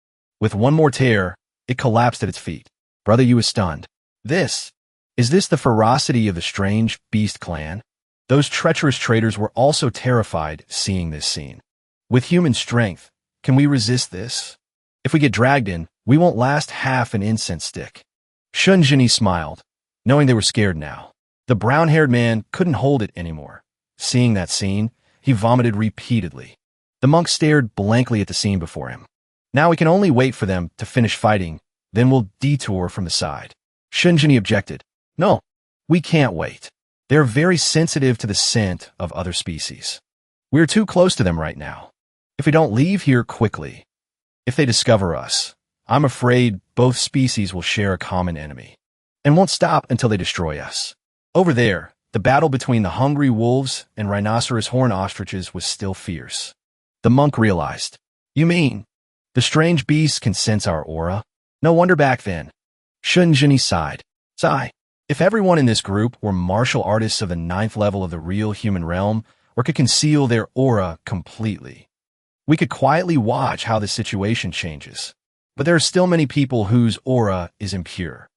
With one more tear, it collapsed at its feet. Brother, you was stunned. Is this the ferocity of the strange beast clan? Those treacherous traders were also terrified seeing this scene. With human strength, can we resist this? If we get dragged in, we won't last half an incense stick. Shunjini smiled, knowing they were scared now. The brown-haired man couldn't hold it anymore. Seeing that scene, he vomited repeatedly. The monk stared blankly at the scene before him. Now we can only wait for them to finish fighting, then we'll detour from the side. Shunjini objected. No, we can't wait. They're very sensitive to the scent of other species. We're too close to them right now. If we don't leave here quickly, if they discover us, I'm afraid both species will share a common enemy and won't stop until they destroy us. Over there, the battle between the hungry wolves and rhinoceros horn ostriches was still fierce. The monk realized. You mean, the strange beasts can sense our aura? No wonder back then. Shunjini sighed. Sigh. If everyone in this group were martial artists of the 9th level of the real human realm, or could conceal their aura completely, we could quietly watch how the situation changes. But there are still many people whose aura is impure.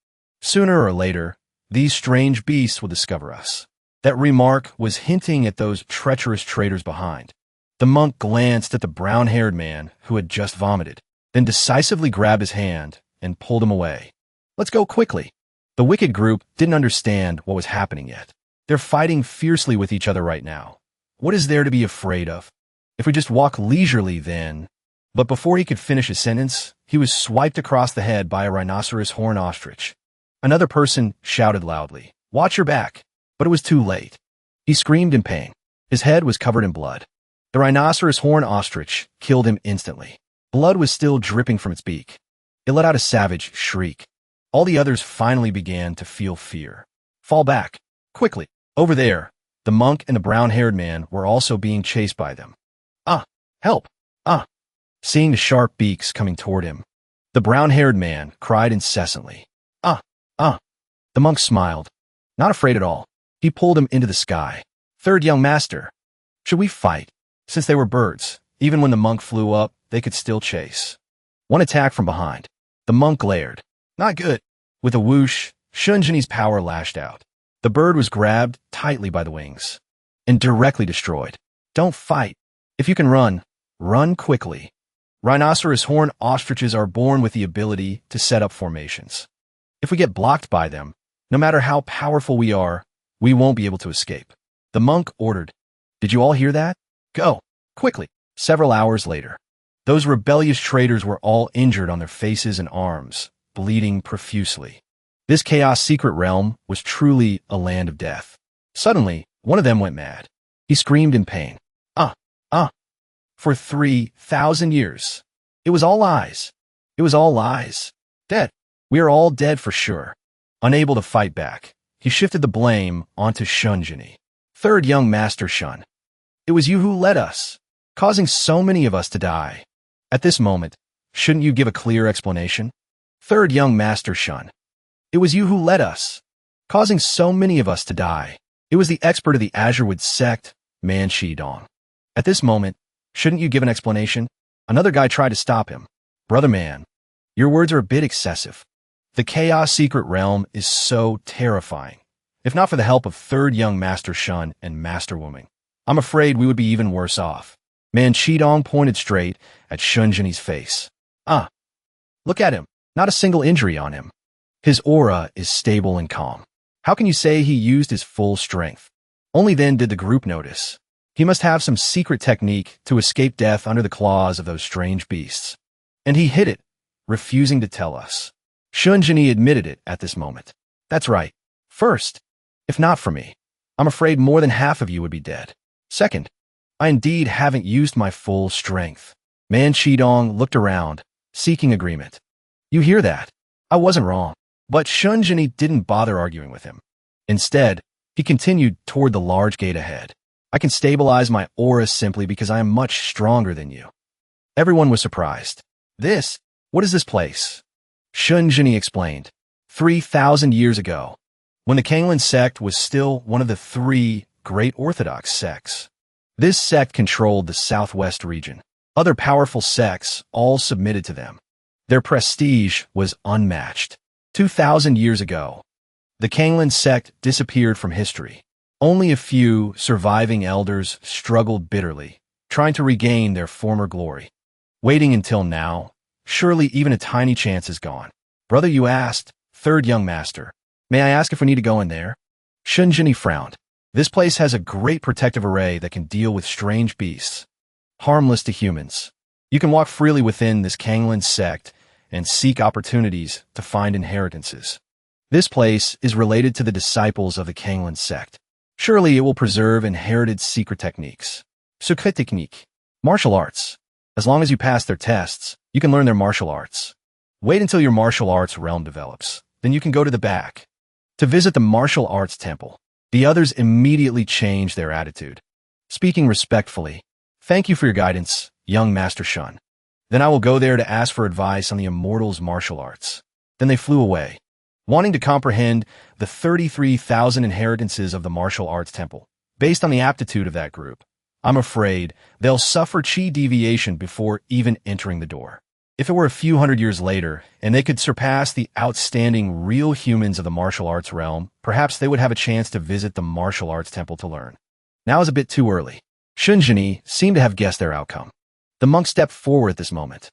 Sooner or later, these strange beasts will discover us. That remark was hinting at those treacherous traders behind. The monk glanced at the brown-haired man who had just vomited, then decisively grabbed his hand and pulled him away. Let's go quickly. The wicked group didn't understand what was happening yet. They're fighting fiercely with each other right now. What is there to be afraid of? If we just walk leisurely, then... But before he could finish his sentence, he was swiped across the head by a rhinoceros horn ostrich. Another person shouted loudly, "Watch your back!" But it was too late. He screamed in pain. His head was covered in blood. The rhinoceros horn ostrich killed him instantly. Blood was still dripping from its beak. It let out a savage shriek. All the others finally began to feel fear. Fall back, quickly. Over there, the monk and the brown-haired man were also being chased by them. Ah, help! Ah! Seeing the sharp beaks coming toward him, the brown-haired man cried incessantly. Ah! Ah! The monk smiled, not afraid at all. He pulled him into the sky. Third young master, should we fight? Since they were birds, even when the monk flew up, they could still chase. One attack from behind. The monk glared. Not good. With a whoosh, Shunjini's power lashed out. The bird was grabbed tightly by the wings and directly destroyed. Don't fight. If you can run, run quickly. Rhinoceros horn ostriches are born with the ability to set up formations. If we get blocked by them, no matter how powerful we are, we won't be able to escape. The monk ordered. Did you all hear that? Go, quickly. Several hours later, those rebellious traders were all injured on their faces and arms, bleeding profusely. This chaos secret realm was truly a land of death. Suddenly, one of them went mad. He screamed in pain. Ah, ah. For 3,000 years. It was all lies. It was all lies. Dead. We are all dead for sure. Unable to fight back, he shifted the blame onto Shunjini. Third young master Shun. It was you who led us, causing so many of us to die. At this moment, shouldn't you give a clear explanation? Third young master Shun. It was you who led us, causing so many of us to die. It was the expert of the Azurewood sect, Man Shidong. At this moment, shouldn't you give an explanation? Another guy tried to stop him. Brother man, your words are a bit excessive. The Chaos Secret Realm is so terrifying. If not for the help of third young Master Shun and Master Woman, I'm afraid we would be even worse off. Man Shidong pointed straight at Shunjini's face. Ah, look at him. Not a single injury on him. His aura is stable and calm. How can you say he used his full strength? Only then did the group notice. He must have some secret technique to escape death under the claws of those strange beasts. And he hid it, refusing to tell us. Shunjini admitted it at this moment. That's right. First, if not for me, I'm afraid more than half of you would be dead. Second, I indeed haven't used my full strength. Man Chidong looked around, seeking agreement. You hear that? I wasn't wrong. But Shunjini didn't bother arguing with him. Instead, he continued toward the large gate ahead. I can stabilize my aura simply because I am much stronger than you. Everyone was surprised. What is this place? Shunjini explained. 3,000 years ago, when the Kanglan sect was still one of the 3 great Orthodox sects. This sect controlled the southwest region. Other powerful sects all submitted to them. Their prestige was unmatched. 2,000 years ago, the Kanglan sect disappeared from history. Only a few surviving elders struggled bitterly, trying to regain their former glory. Waiting until now, surely even a tiny chance is gone. Brother, you asked, third young master. May I ask if we need to go in there? Shunjini frowned. This place has a great protective array that can deal with strange beasts, harmless to humans. You can walk freely within this Kanglan sect and seek opportunities to find inheritances. This place is related to the disciples of the Kanglan sect. Surely it will preserve inherited secret techniques. Secret technique. Martial arts. As long as you pass their tests, you can learn their martial arts. Wait until your martial arts realm develops. Then you can go to the back to visit the martial arts temple. The others immediately changed their attitude. Speaking respectfully, thank you for your guidance, young Master Shun. Then I will go there to ask for advice on the Immortal's martial arts. Then they flew away, wanting to comprehend the 33,000 inheritances of the martial arts temple. Based on the aptitude of that group, I'm afraid they'll suffer chi deviation before even entering the door. If it were a few hundred years later, and they could surpass the outstanding real humans of the martial arts realm, perhaps they would have a chance to visit the martial arts temple to learn. Now is a bit too early. Shunjini seemed to have guessed their outcome. The monk stepped forward at this moment.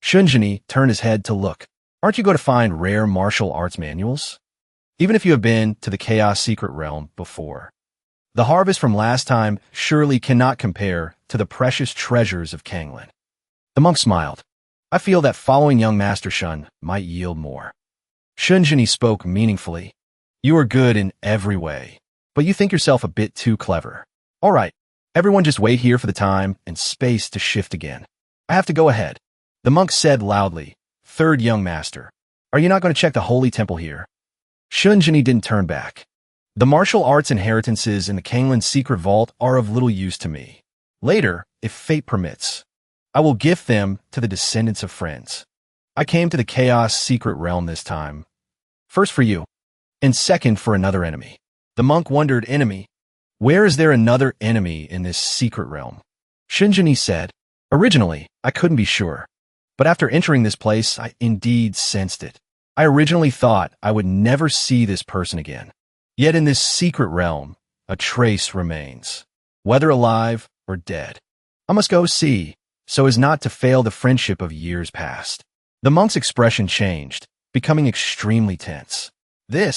Shunjini turned his head to look. Aren't you going to find rare martial arts manuals? Even if you have been to the Chaos Secret Realm before. The harvest from last time surely cannot compare to the precious treasures of Kanglan. The monk smiled. I feel that following young Master Shun might yield more. Shunjini spoke meaningfully. You are good in every way, but you think yourself a bit too clever. All right, everyone just wait here for the time and space to shift again. I have to go ahead. The monk said loudly, third young master, are you not going to check the holy temple here? Shunjini didn't turn back. The martial arts inheritances in the Kanglan secret vault are of little use to me. Later, if fate permits, I will gift them to the descendants of friends. I came to the Chaos Secret Realm this time. First for you, and second for another enemy. The monk wondered, enemy? Where is there another enemy in this secret realm? Shunjini said, originally, I couldn't be sure. But after entering this place, I indeed sensed it. I originally thought I would never see this person again. Yet in this secret realm, a trace remains. Whether alive or dead. I must go see, so as not to fail the friendship of years past. The monk's expression changed, becoming extremely tense. The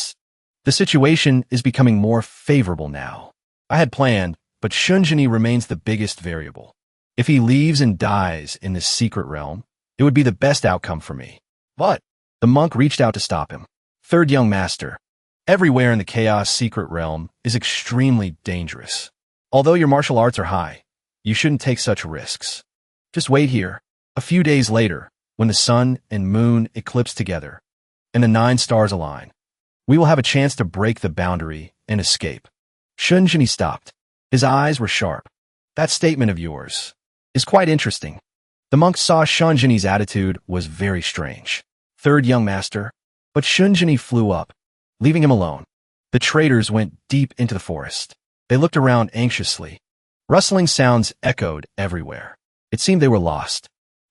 situation is becoming more favorable now. I had planned, but Shunjini remains the biggest variable. If he leaves and dies in this secret realm, it would be the best outcome for me. But the monk reached out to stop him. Third young master, everywhere in the Chaos Secret Realm is extremely dangerous. Although your martial arts are high, you shouldn't take such risks. Just wait here. A few days later, when the sun and moon eclipse together, and the 9 stars align, we will have a chance to break the boundary and escape. Shunjini stopped. His eyes were sharp. That statement of yours is quite interesting. The monk saw Shunjini's attitude was very strange. Third young master, but Shunjini flew up, leaving him alone. The traders went deep into the forest. They looked around anxiously. Rustling sounds echoed everywhere. It seemed they were lost.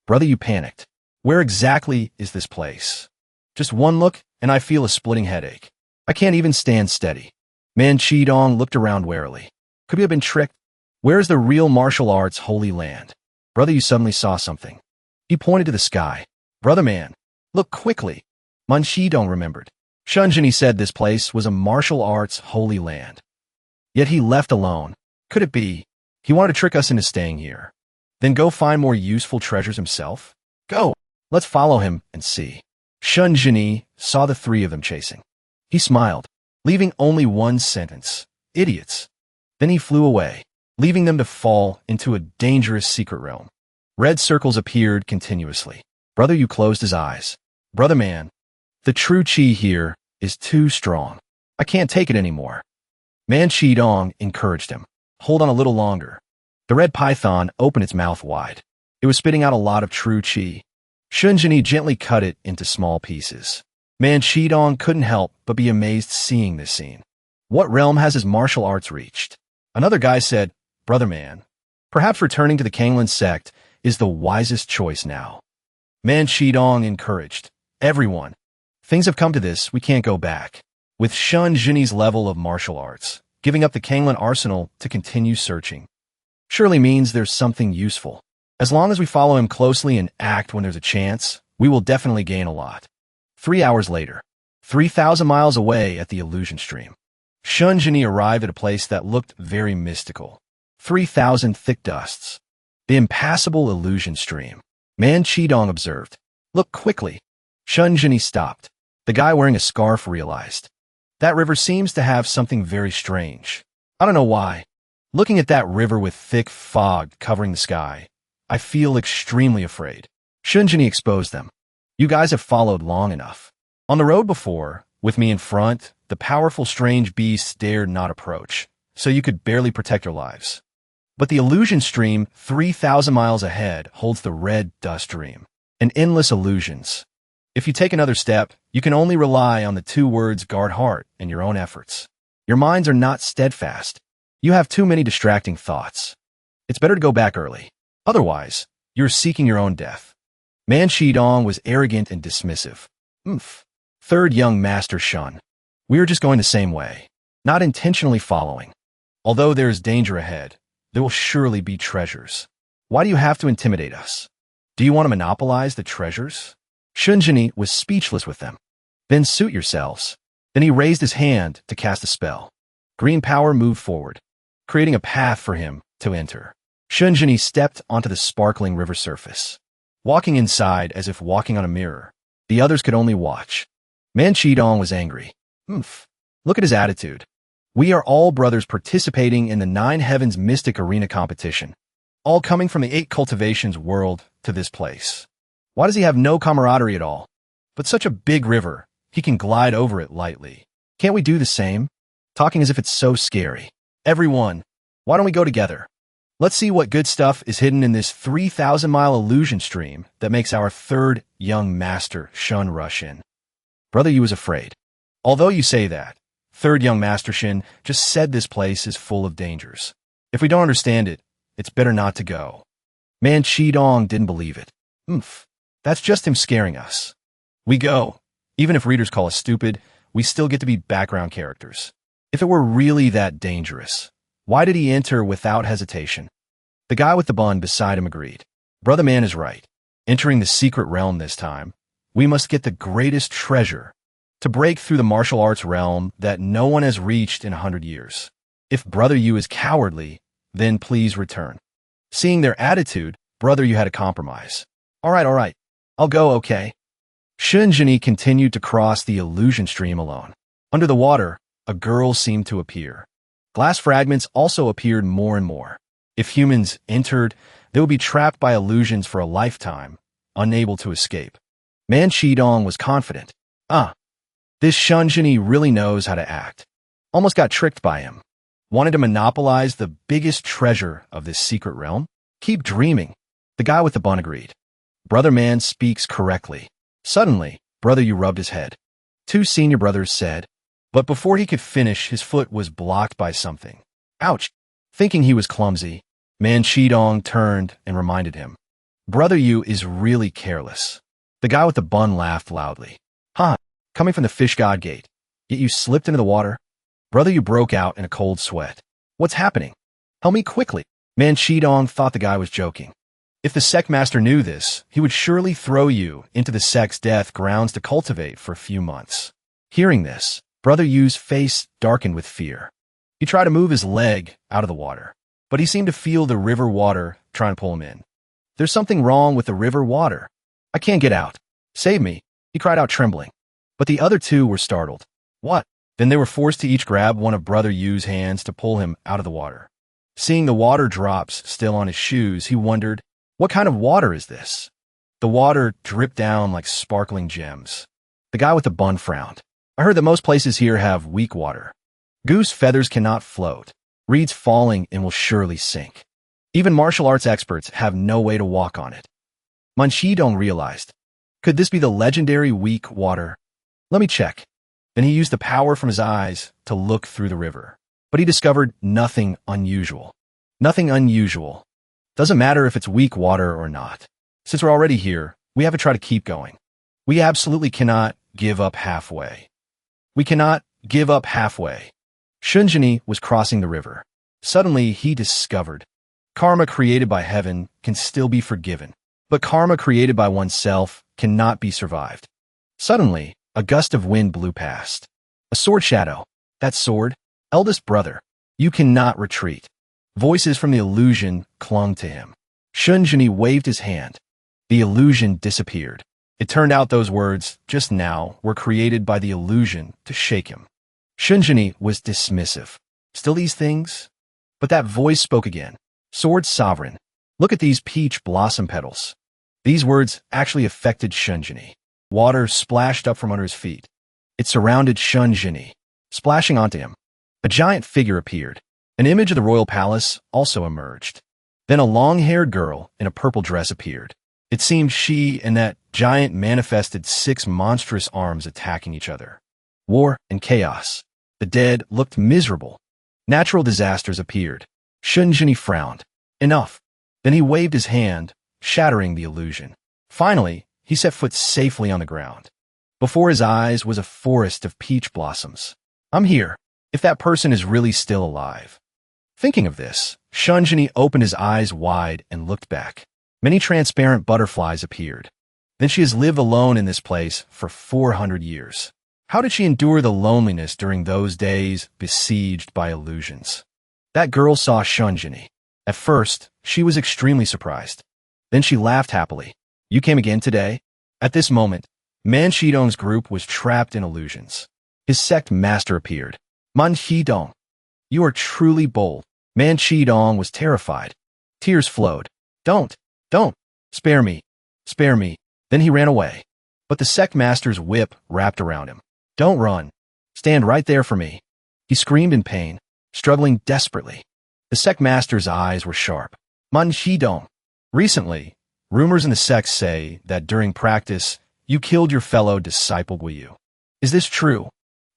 Brother, you panicked. Where exactly is this place? Just one look, and I feel a splitting headache. I can't even stand steady. Man Chidong looked around warily. Could we have been tricked? Where is the real martial arts holy land? Brother, you suddenly saw something. He pointed to the sky. Brother man, look quickly. Man Chidong remembered. Shunjini said this place was a martial arts holy land. Yet he left alone. Could it be? He wanted to trick us into staying here. Then go find more useful treasures himself? Go! Let's follow him and see. Shun Jini saw the three of them chasing. He smiled, leaving only one sentence. Idiots. Then he flew away, leaving them to fall into a dangerous secret realm. Red circles appeared continuously. Brother Yu closed his eyes. Brother man, the true chi here is too strong. I can't take it anymore. Man Qidong encouraged him. Hold on a little longer. The red python opened its mouth wide. It was spitting out a lot of true chi. Shunjini gently cut it into small pieces. Man Qidong couldn't help but be amazed seeing this scene. What realm has his martial arts reached? Another guy said, Brother man, perhaps returning to the Kanglan sect is the wisest choice now. Man Qidong encouraged. Everyone. Things have come to this, we can't go back. With Shun Jini's level of martial arts, giving up the Kanglan arsenal to continue searching surely means there's something useful. As long as we follow him closely and act when there's a chance, we will definitely gain a lot. 3 hours later, 3,000 miles away at the illusion stream, Shun Jini arrived at a place that looked very mystical. 3,000 thick dusts. The impassable illusion stream. Man Qidong observed. Look quickly. Shun Jini stopped. The guy wearing a scarf realized. That river seems to have something very strange. I don't know why. Looking at that river with thick fog covering the sky, I feel extremely afraid. Shun Jini exposed them. You guys have followed long enough. On the road before, with me in front, the powerful strange beasts dared not approach, so you could barely protect your lives. But the illusion stream 3,000 miles ahead holds the red dust stream and endless illusions. If you take another step, you can only rely on the 2 words guard heart and your own efforts. Your minds are not steadfast. You have too many distracting thoughts. It's better to go back early. Otherwise, you're seeking your own death. Man Qidong was arrogant and dismissive. Third young master Shun. We are just going the same way, not intentionally following. Although there is danger ahead, there will surely be treasures. Why do you have to intimidate us? Do you want to monopolize the treasures? Shunjini was speechless with them. Then suit yourselves. Then he raised his hand to cast a spell. Green power moved forward, creating a path for him to enter. Shunjini stepped onto the sparkling river surface, walking inside as if walking on a mirror. The others could only watch. Man Qidong was angry. Look at his attitude. We are all brothers participating in the 9 Heavens Mystic Arena competition, all coming from the 8 cultivations world to this place. Why does he have no camaraderie at all? But such a big river, he can glide over it lightly. Can't we do the same? Talking as if it's so scary. Everyone, why don't we go together? Let's see what good stuff is hidden in this 3,000-mile illusion stream that makes our third young master Shun rush in. Brother Yu is afraid. Although you say that, third young master Shin just said this place is full of dangers. If we don't understand it, it's better not to go. Man Qidong didn't believe it. That's just him scaring us. We go. Even if readers call us stupid, we still get to be background characters. If it were really that dangerous, why did he enter without hesitation? The guy with the bun beside him agreed. Brother man is right. Entering the secret realm this time, we must get the greatest treasure to break through the martial arts realm that no one has reached in 100 years. If Brother Yu is cowardly, then please return. Seeing their attitude, Brother Yu had a compromise. All right. I'll go, okay? Shunjini continued to cross the illusion stream alone. Under the water, a girl seemed to appear. Glass fragments also appeared more and more. If humans entered, they would be trapped by illusions for a lifetime, unable to escape. Man Qidong was confident. This Shunjini really knows how to act. Almost got tricked by him. Wanted to monopolize the biggest treasure of this secret realm? Keep dreaming. The guy with the bun agreed. Brother man speaks correctly. Suddenly, Brother Yu rubbed his head. 2 senior brothers said, but before he could finish, his foot was blocked by something. Ouch! Thinking he was clumsy, Man Qidong turned and reminded him. Brother Yu is really careless. The guy with the bun laughed loudly. Coming from the fish god gate, yet you slipped into the water? Brother Yu broke out in a cold sweat. What's happening? Help me quickly. Man Qidong thought the guy was joking. If the sect master knew this, he would surely throw you into the sect's death grounds to cultivate for a few months. Hearing this, Brother Yu's face darkened with fear. He tried to move his leg out of the water, but he seemed to feel the river water trying to pull him in. There's something wrong with the river water. I can't get out. Save me, he cried out trembling. But the other two were startled. What? Then they were forced to each grab one of Brother Yu's hands to pull him out of the water. Seeing the water drops still on his shoes, he wondered, what kind of water is this? The water dripped down like sparkling gems. The guy with the bun frowned. I heard that most places here have weak water. Goose feathers cannot float. Reeds falling and will surely sink. Even martial arts experts have no way to walk on it. Manhwa realized. Could this be the legendary weak water? Let me check. Then he used the power from his eyes to look through the river. But he discovered nothing unusual. Nothing unusual. Doesn't matter if it's weak water or not. Since we're already here, we have to try to keep going. We absolutely cannot give up halfway. We cannot give up halfway. Shunjini was crossing the river. Suddenly, he discovered karma created by heaven can still be forgiven, but karma created by oneself cannot be survived. Suddenly, a gust of wind blew past. A sword shadow. That sword? Eldest brother. You cannot retreat. Voices from the illusion clung to him. Shunjini waved his hand. The illusion disappeared. It turned out those words, just now, were created by the illusion to shake him. Shunjini was dismissive. Still these things? But that voice spoke again. Sword sovereign. Look at these peach blossom petals. These words actually affected Shunjini. Water splashed up from under his feet. It surrounded Shunjini, splashing onto him. A giant figure appeared. An image of the royal palace also emerged. Then a long-haired girl in a purple dress appeared. It seemed she and that giant manifested 6 monstrous arms attacking each other. War and chaos. The dead looked miserable. Natural disasters appeared. Shunjini frowned. Enough. Then he waved his hand, shattering the illusion. Finally, he set foot safely on the ground. Before his eyes was a forest of peach blossoms. I'm here, if that person is really still alive. Thinking of this, Shunjini opened his eyes wide and looked back. Many transparent butterflies appeared. Then she has lived alone in this place for 400 years. How did she endure the loneliness during those days besieged by illusions? That girl saw Shunjini. At first, she was extremely surprised. Then she laughed happily. You came again today? At this moment, Manhwa's group was trapped in illusions. His sect master appeared. Manhwa, you are truly bold. Manhwa was terrified. Tears flowed. Don't, spare me. Then he ran away. But the sect master's whip wrapped around him. Don't run. Stand right there for me. He screamed in pain, struggling desperately. The sect master's eyes were sharp. Manhwa, recently, rumors in the sect say that during practice, you killed your fellow disciple Guiyu. Is this true?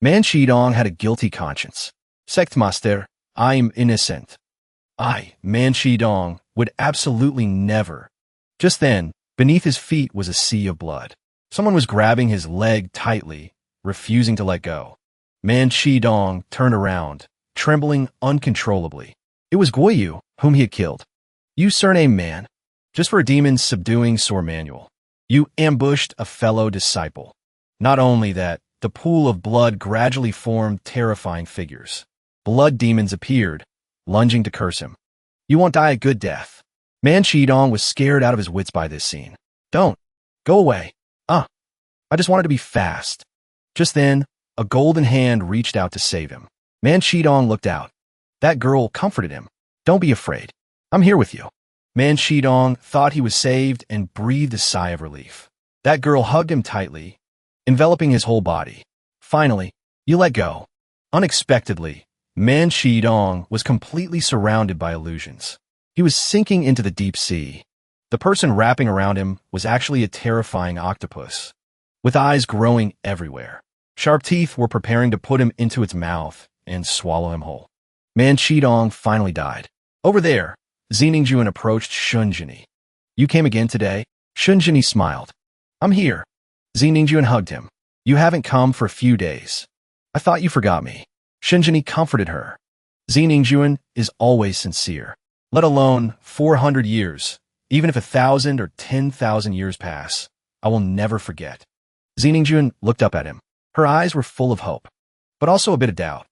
Manhwa had a guilty conscience. Sect master, I am innocent. I, Manhwa, would absolutely never. Just then, beneath his feet was a sea of blood. Someone was grabbing his leg tightly, refusing to let go. Manhwa turned around, trembling uncontrollably. It was Guiyu, whom he had killed. You surname man, just for a demon subduing Sor Manual. You ambushed a fellow disciple. Not only that, the pool of blood gradually formed terrifying figures. Blood demons appeared, lunging to curse him. You won't die a good death. Manhwa was scared out of his wits by this scene. Don't. Go away. I just wanted to be fast. Just then, a golden hand reached out to save him. Manhwa looked out. That girl comforted him. Don't be afraid. I'm here with you. Manhwa thought he was saved and breathed a sigh of relief. That girl hugged him tightly, enveloping his whole body. Finally, you let go. Unexpectedly, Manhwa was completely surrounded by illusions. He was sinking into the deep sea. The person wrapping around him was actually a terrifying octopus, with eyes growing everywhere. Sharp teeth were preparing to put him into its mouth and swallow him whole. Manhwa finally died. Over there, Zeningjuan approached Shunjini. You came again today? Shunjini smiled. I'm here. Zeningjuan hugged him. You haven't come for a few days. I thought you forgot me. Shunjini comforted her. Zeningjuan is always sincere. Let alone 400 years. Even if 1,000 or 10,000 years pass, I will never forget. Zeningjuan looked up at him. Her eyes were full of hope, but also a bit of doubt.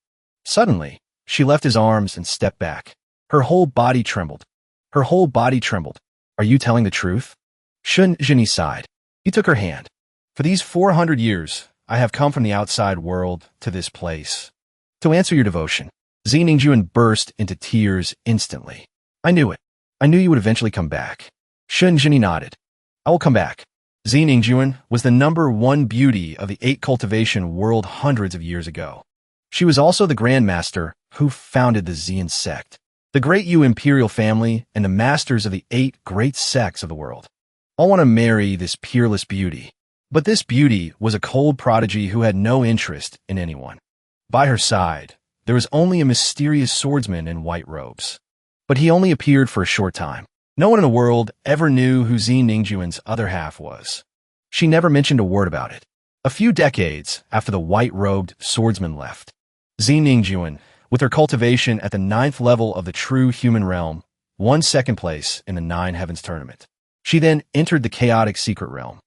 Suddenly, she left his arms and stepped back. Her whole body trembled. Her whole body trembled. Are you telling the truth? Shun Jini sighed. He took her hand. For these 400 years, I have come from the outside world to this place to answer your devotion. Zi Ningjuan burst into tears instantly. I knew it. I knew you would eventually come back. Shun Jini nodded. I will come back. Zi Ningjuan was the #1 beauty of the 8 cultivation world hundreds of years ago. She was also the Grandmaster who founded the Xian sect, the great Yu imperial family, and the masters of the 8 great sects of the world. All want to marry this peerless beauty. But this beauty was a cold prodigy who had no interest in anyone. By her side, there was only a mysterious swordsman in white robes. But he only appeared for a short time. No one in the world ever knew who Zi Ningjuan's other half was. She never mentioned a word about it. A few decades after the white-robed swordsman left, Zi Ningjuan, with her cultivation at the 9th level of the true human realm, won 2nd place in the 9 Heavens tournament. She then entered the chaotic secret realm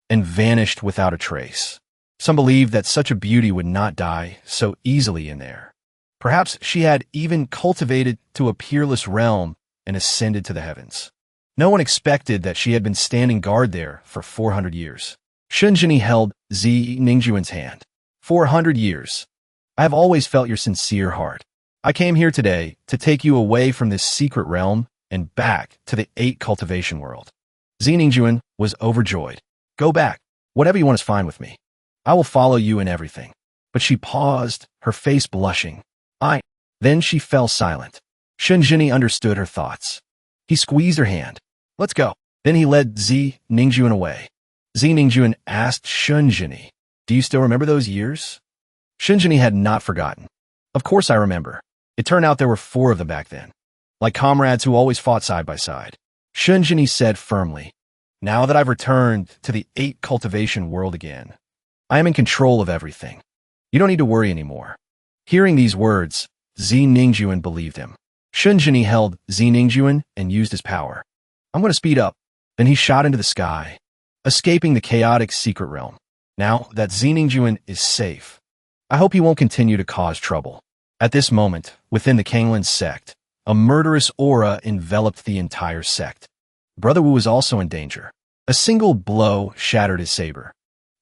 and vanished without a trace. Some believed that such a beauty would not die so easily in there. Perhaps she had even cultivated to a peerless realm and ascended to the heavens. No one expected that she had been standing guard there for 400 years. Shun Jini held Zi Ningjuan's hand. 400 years. I have always felt your sincere heart. I came here today to take you away from this secret realm and back to the 8 cultivation world. Zi Ningjuan was overjoyed. Go back. Whatever you want is fine with me. I will follow you in everything. But she paused, her face blushing. Then she fell silent. Shun Jini understood her thoughts. He squeezed her hand. Let's go. Then he led Zi Ningjuan away. Zi Ningjuan asked Shun Jini, do you still remember those years? Shun Jini had not forgotten. Of course I remember. It turned out there were 4 of them back then. Like comrades who always fought side by side. Shun Jini said firmly, now that I've returned to the 8 cultivation world again, I am in control of everything. You don't need to worry anymore. Hearing these words, Zi Ningjuan believed him. Shun Jini held Zi Ningjuan and used his power. I'm going to speed up. Then he shot into the sky, escaping the chaotic secret realm. Now that Zi Ningjuan is safe, I hope he won't continue to cause trouble. At this moment, within the Kanglan sect, a murderous aura enveloped the entire sect. Brother Wu was also in danger. A single blow shattered his saber.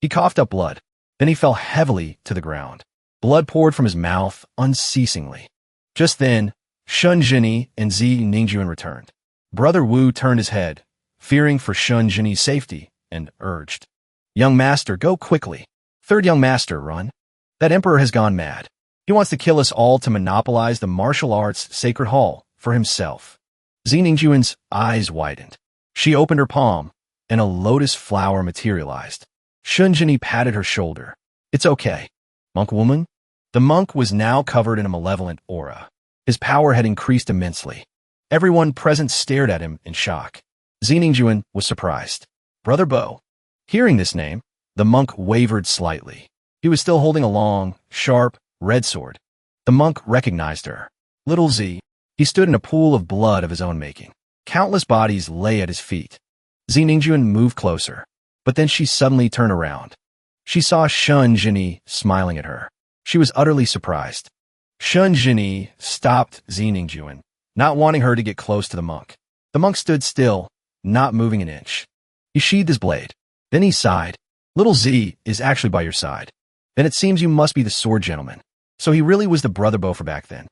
He coughed up blood. Then he fell heavily to the ground. Blood poured from his mouth unceasingly. Just then, Shun Jini and Zi Ningjuan returned. Brother Wu turned his head, fearing for Shun Jini's safety, and urged, Young master, go quickly. 3rd young master, run. That emperor has gone mad. He wants to kill us all to monopolize the martial arts sacred hall for himself. Zi Ningjuan's eyes widened. She opened her palm, and a lotus flower materialized. Shun Jini patted her shoulder. It's okay. Monk woman? The monk was now covered in a malevolent aura. His power had increased immensely. Everyone present stared at him in shock. Zi Ningjuan was surprised. Brother Bo. Hearing this name, the monk wavered slightly. He was still holding a long, sharp, red sword. The monk recognized her. Little Zi. He stood in a pool of blood of his own making. Countless bodies lay at his feet. Zi Ningjuan moved closer, but then she suddenly turned around. She saw Shun Jini smiling at her. She was utterly surprised. Shun Jini stopped Zi Ningjuan, not wanting her to get close to the monk. The monk stood still, not moving an inch. He sheathed his blade. Then he sighed. Little Zi is actually by your side. Then it seems you must be the sword gentleman. So he really was the brother Bo for back then.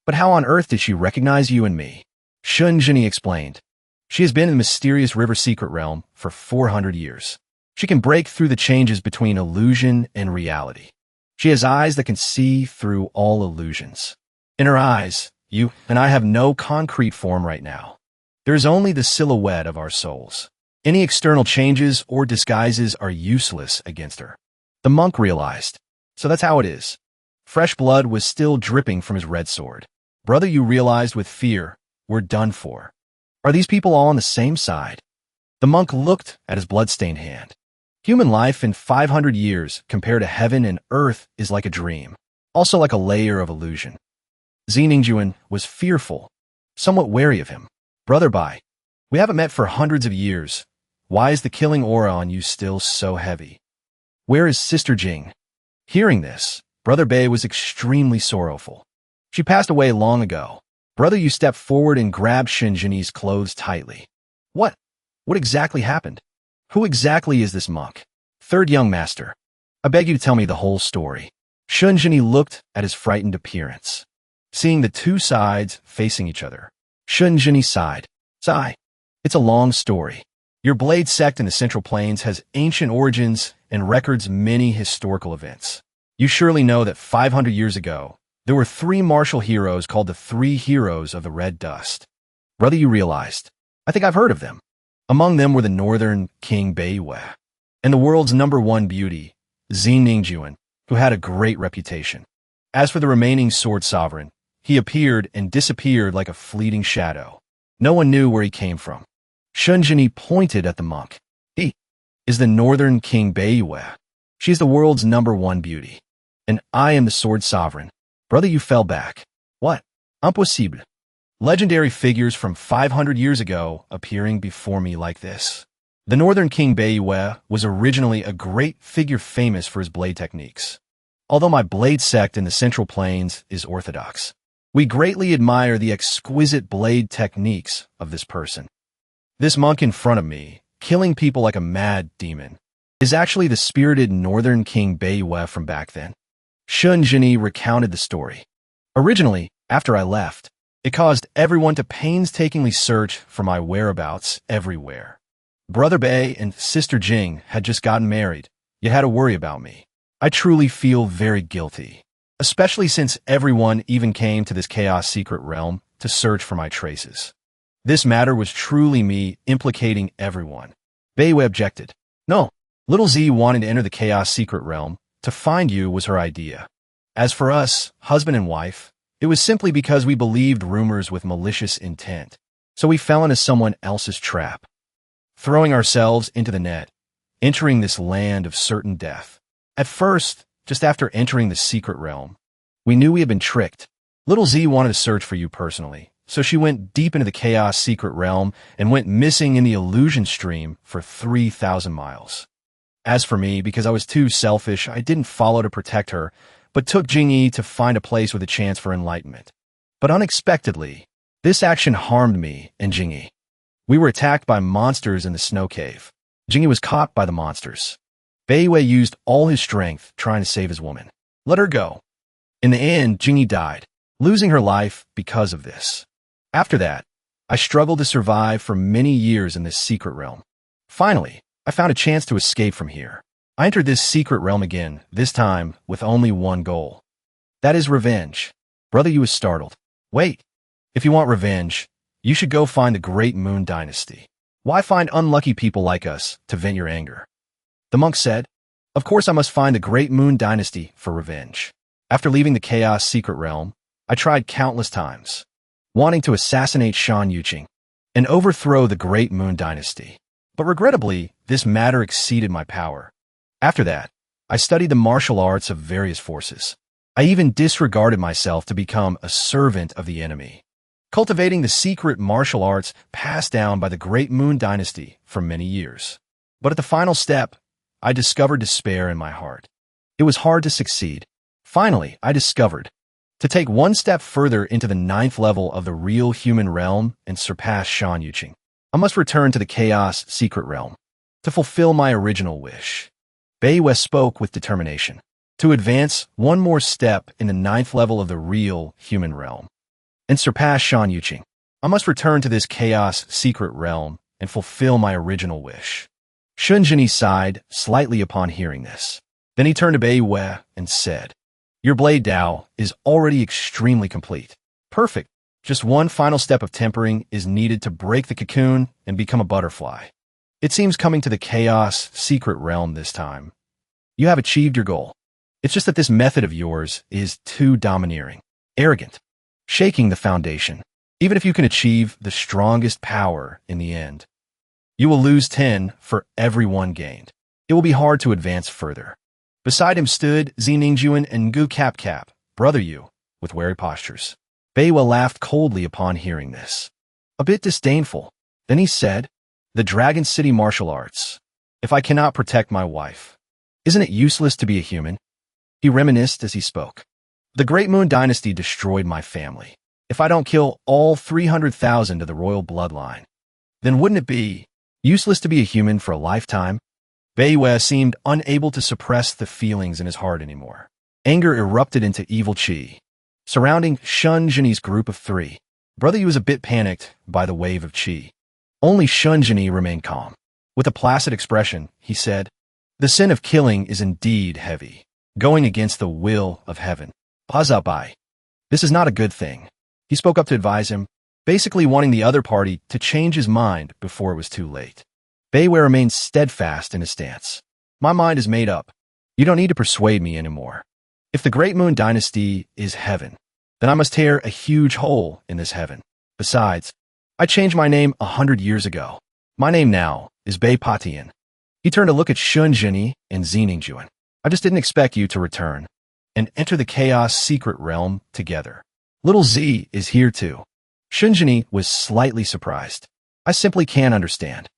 But how on earth did she recognize you and me? Shun Jini explained. She has been in the mysterious river secret realm for 400 years. She can break through the changes between illusion and reality. She has eyes that can see through all illusions. In her eyes, you and I have no concrete form right now. There is only the silhouette of our souls. Any external changes or disguises are useless against her. The monk realized. So that's how it is. Fresh blood was still dripping from his red sword. Brother, you realized with fear, we're done for. Are these people all on the same side? The monk looked at his blood-stained hand. Human life in 500 years compared to heaven and earth is like a dream, also like a layer of illusion. Zi Ningjuan was fearful, somewhat wary of him. Brother Bai, we haven't met for hundreds of years. Why is the killing aura on you still so heavy? Where is Sister Jing? Hearing this, Brother Bai was extremely sorrowful. She passed away long ago. Brother Yu stepped forward and grabbed Shinjini's clothes tightly. What? What exactly happened? Who exactly is this monk? Third young master. I beg you to tell me the whole story. Shinjini looked at his frightened appearance. Seeing the two sides facing each other, Shinjini sighed. Sigh. It's a long story. Your blade sect in the Central Plains has ancient origins and records many historical events. You surely know that 500 years ago, there were 3 martial heroes called the 3 Heroes of the Red Dust. Brother, you realized. I think I've heard of them. Among them were the Northern King Beiwe and the world's #1 beauty, Xiningjuan, who had a great reputation. As for the remaining sword sovereign, he appeared and disappeared like a fleeting shadow. No one knew where he came from. Shinjini pointed at the monk. He is the Northern King Beiwe. She's the world's #1 beauty. And I am the sword sovereign. Brother, you fell back. What? Impossible. Legendary figures from 500 years ago appearing before me like this. The Northern King Beiwe was originally a great figure famous for his blade techniques. Although my blade sect in the Central Plains is orthodox, we greatly admire the exquisite blade techniques of this person. This monk in front of me, killing people like a mad demon, is actually the spirited Northern King Beiwe from back then. Shinjini recounted the story. Originally, after I left, it caused everyone to painstakingly search for my whereabouts everywhere. Brother Bei and Sister Jing had just gotten married, yet had to worry about me. I truly feel very guilty, especially since everyone even came to this chaos secret realm to search for my traces. This matter was truly me implicating everyone. Beiwe objected. No, little Z wanted to enter the chaos secret realm. To find you was her idea. As for us, husband and wife, it was simply because we believed rumors with malicious intent. So we fell into someone else's trap, throwing ourselves into the net, entering this land of certain death. At first, just after entering the secret realm, we knew we had been tricked. Little Z wanted to search for you personally, so she went deep into the chaos secret realm and went missing in the illusion stream for 3,000 miles. As for me, because I was too selfish, I didn't follow to protect her, but took Jingyi to find a place with a chance for enlightenment. But unexpectedly, this action harmed me and Jingyi. We were attacked by monsters in the snow cave. Jingyi was caught by the monsters. Beiwe used all his strength trying to save his woman. Let her go. In the end, Jingyi died, losing her life because of this. After that, I struggled to survive for many years in this secret realm. Finally, I found a chance to escape from here. I entered this secret realm again, this time with only one goal. That is revenge. Brother Yu was startled. Wait, if you want revenge, you should go find the Great Moon Dynasty. Why find unlucky people like us to vent your anger? The monk said, Of course I must find the Great Moon Dynasty for revenge. After leaving the Chaos Secret Realm, I tried countless times, wanting to assassinate Shan Yuqing and overthrow the Great Moon Dynasty. But regrettably, this matter exceeded my power. After that, I studied the martial arts of various forces. I even disregarded myself to become a servant of the enemy, cultivating the secret martial arts passed down by the Great Moon Dynasty for many years. But at the final step, I discovered despair in my heart. It was hard to succeed. Finally, I discovered to take one step further into the 9th level of the real human realm and surpass Shan Yuqing, I must return to the Chaos Secret Realm to fulfill my original wish. Beiwe spoke with determination. To advance one more step in the 9th level of the real human realm and surpass Shan Yuqing, I must return to this Chaos Secret Realm and fulfill my original wish. Shunjini sighed slightly upon hearing this. Then he turned to Beiwe and said, Your blade Dao is already extremely complete. Perfect. Just one final step of tempering is needed to break the cocoon and become a butterfly. It seems coming to the Chaos Secret Realm this time. You have achieved your goal. It's just that this method of yours is too domineering, arrogant, shaking the foundation. Even if you can achieve the strongest power in the end, you will lose 10 for every 1 gained. It will be hard to advance further. Beside him stood Xiningjuan and Gu Cap Cap, Brother Yu, with wary postures. Beiwe laughed coldly upon hearing this, a bit disdainful. Then he said, The Dragon City martial arts. If I cannot protect my wife, isn't it useless to be a human? He reminisced as he spoke. The Great Moon Dynasty destroyed my family. If I don't kill all 300,000 of the royal bloodline, then wouldn't it be useless to be a human for a lifetime? Beiwei seemed unable to suppress the feelings in his heart anymore. Anger erupted into evil chi. Surrounding Shunjini's group of three, Brother Yu was a bit panicked by the wave of chi. Only Shunjini remained calm. With a placid expression, he said, "The sin of killing is indeed heavy, going against the will of heaven. Pazabai. This is not a good thing." He spoke up to advise him, basically wanting the other party to change his mind before it was too late. Beiwei remained steadfast in his stance. "My mind is made up. You don't need to persuade me anymore. If the Great Moon Dynasty is heaven, then I must tear a huge hole in this heaven. Besides, I changed my name 100 years ago. My name now is Bei Patian." He turned to look at Shunjini and Xiningjuan. "I just didn't expect you to return and enter the chaos secret realm together. Little Z is here too." Shunjini was slightly surprised. "I simply can't understand.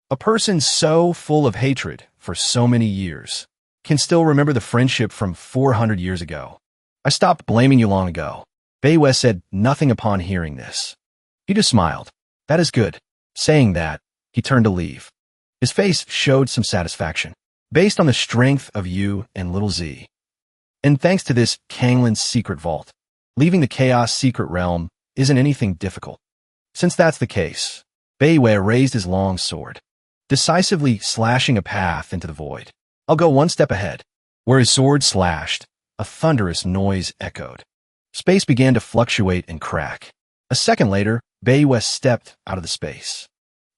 A person so full of hatred for so many years can still remember the friendship from 400 years ago. I stopped blaming you long ago." Beiwei said nothing upon hearing this. He just smiled. "That is good." Saying that, he turned to leave. His face showed some satisfaction. "Based on the strength of you and Little Z, and thanks to this Kanglin's secret vault, leaving the Chaos secret realm isn't anything difficult. Since that's the case," Beiwei raised his long sword, decisively slashing a path into the void. "I'll go one step ahead." Where his sword slashed, a thunderous noise echoed. Space began to fluctuate and crack. A second later, Beiwei stepped out of the space.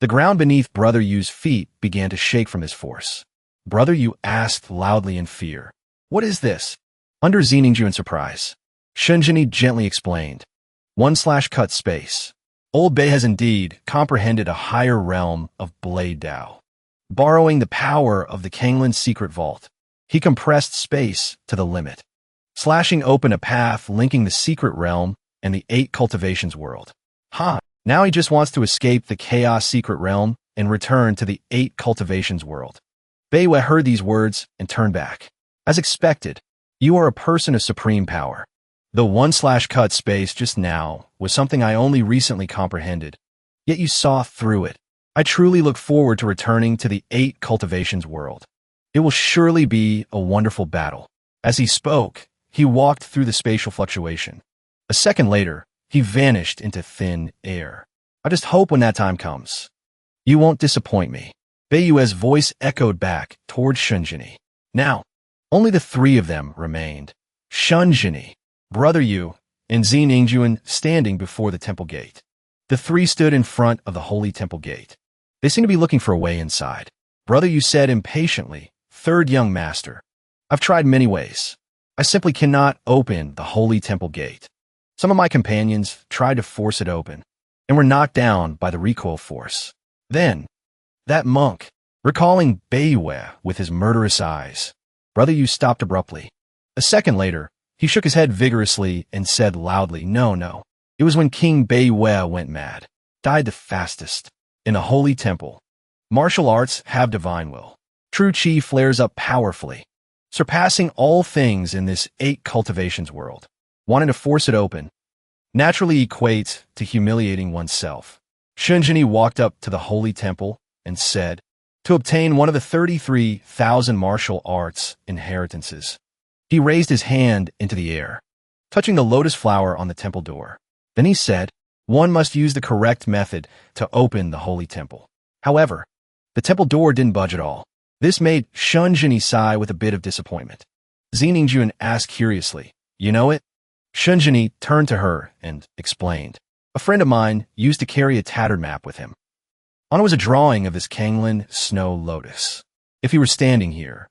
The ground beneath Brother Yu's feet began to shake from his force. Brother Yu asked loudly in fear, "What is this?" Under Xiningju in surprise, Shunjini gently explained, "1/cut space. Old Bei has indeed comprehended a higher realm of Blade Dao. Borrowing the power of the Kanglin secret vault, he compressed space to the limit, slashing open a path linking the secret realm and the 8 cultivations world. Now he just wants to escape the Chaos secret realm and return to the 8 cultivations world." Beiwei heard these words and turned back. "As expected, you are a person of supreme power. The 1/cut space just now was something I only recently comprehended, yet you saw through it. I truly look forward to returning to the 8 cultivations world. It will surely be a wonderful battle." As he spoke, he walked through the spatial fluctuation. A second later, he vanished into thin air. "I just hope when that time comes, you won't disappoint me." Beiyue's voice echoed back toward Shunjini. Now, only the three of them remained. Shunjini, Brother Yu, and Xiningjuan standing before the temple gate. The three stood in front of the holy temple gate. They seemed to be looking for a way inside. Brother Yu said impatiently, "Third young master, I've tried many ways. I simply cannot open the holy temple gate. Some of my companions tried to force it open and were knocked down by the recoil force. Then, that monk," recalling Beiwei with his murderous eyes. Brother Yu stopped abruptly. A second later, he shook his head vigorously and said loudly, No. It was when King Beiwei went mad, died the fastest. In a holy temple, martial arts have divine will. True chi flares up powerfully, surpassing all things in this 8 cultivations world. Wanting to force it open naturally equates to humiliating oneself. Shunjini walked up to the holy temple and said, "To obtain one of the 33,000 martial arts inheritances." He raised his hand into the air, touching the lotus flower on the temple door. Then he said, "One must use the correct method to open the holy temple." However, the temple door didn't budge at all. This made Shunjini sigh with a bit of disappointment. Xiningjuan asked curiously, "You know it?" Shunjini turned to her and explained, "A friend of mine used to carry a tattered map with him. On it was a drawing of this Kanglin snow lotus. If he were standing here,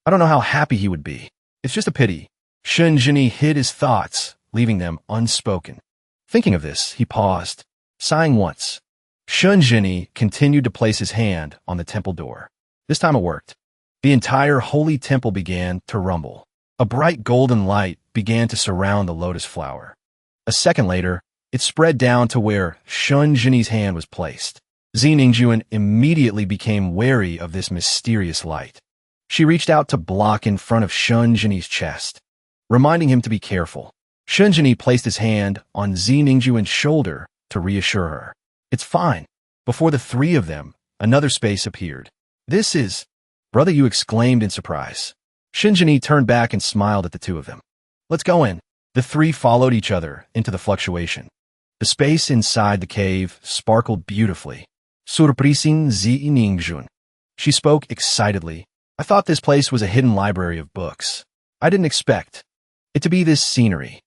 I don't know how happy he would be. It's just a pity." Shunjini hid his thoughts, leaving them unspoken. Thinking of this, he paused, sighing once. Shunjini continued to place his hand on the temple door. This time it worked. The entire holy temple began to rumble. A bright golden light began to surround the lotus flower. A second later, it spread down to where Shunjini's hand was placed. Xiningjuan immediately became wary of this mysterious light. She reached out to block in front of Shunjini's chest, reminding him to be careful. Shunjini placed his hand on Zi Ningjuan's shoulder to reassure her. It's fine. Before the three of them, another space appeared. This is... Brother Yu exclaimed in surprise. Shunjini turned back and smiled at the two of them. Let's go in. The three followed each other into the fluctuation. The space inside the cave sparkled beautifully. Surprising Zi Ningjun. She spoke excitedly. I thought this place was a hidden library of books. I didn't expect it to be this scenery.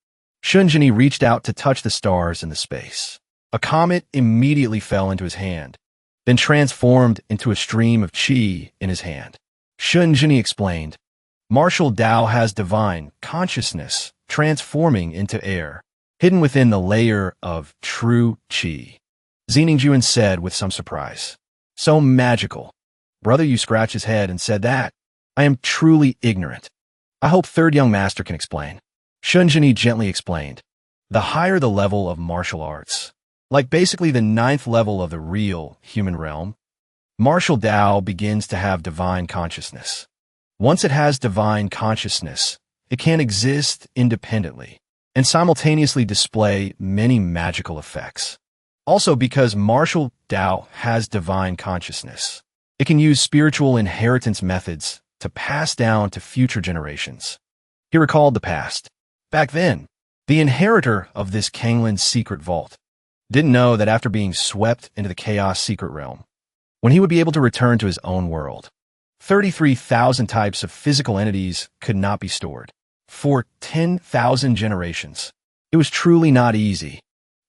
Shunjini reached out to touch the stars in the space. A comet immediately fell into his hand, then transformed into a stream of qi in his hand. Shunjini explained, Martial Tao has divine consciousness transforming into air, hidden within the layer of true qi. Zi Ningjuan said with some surprise. So magical. Brother Yu scratched his head and said that. I am truly ignorant. I hope third young master can explain. Shunjini gently explained. The higher the level of martial arts, like basically the 9th level of the real human realm, martial Tao begins to have divine consciousness. Once it has divine consciousness, it can exist independently and simultaneously display many magical effects. Also, because martial Tao has divine consciousness, it can use spiritual inheritance methods to pass down to future generations. He recalled the past. Back then, the inheritor of this Kanglin's secret vault didn't know that after being swept into the chaos secret realm, when he would be able to return to his own world, 33,000 types of physical entities could not be stored for 10,000 generations. It was truly not easy.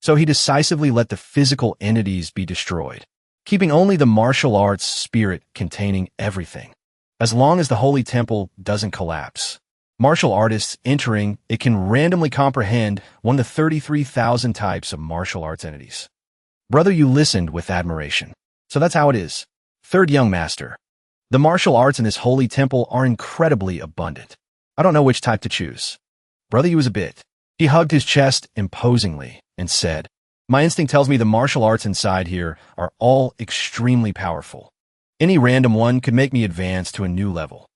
So he decisively let the physical entities be destroyed, keeping only the martial arts spirit containing everything. As long as the holy temple doesn't collapse, martial artists entering it can randomly comprehend one of the 33,000 types of martial arts entities. Brother Yu listened with admiration. So that's how it is. Third young master. The martial arts in this holy temple are incredibly abundant. I don't know which type to choose. Brother Yu was a bit. He hugged his chest imposingly and said, My instinct tells me the martial arts inside here are all extremely powerful. Any random one could make me advance to a new level.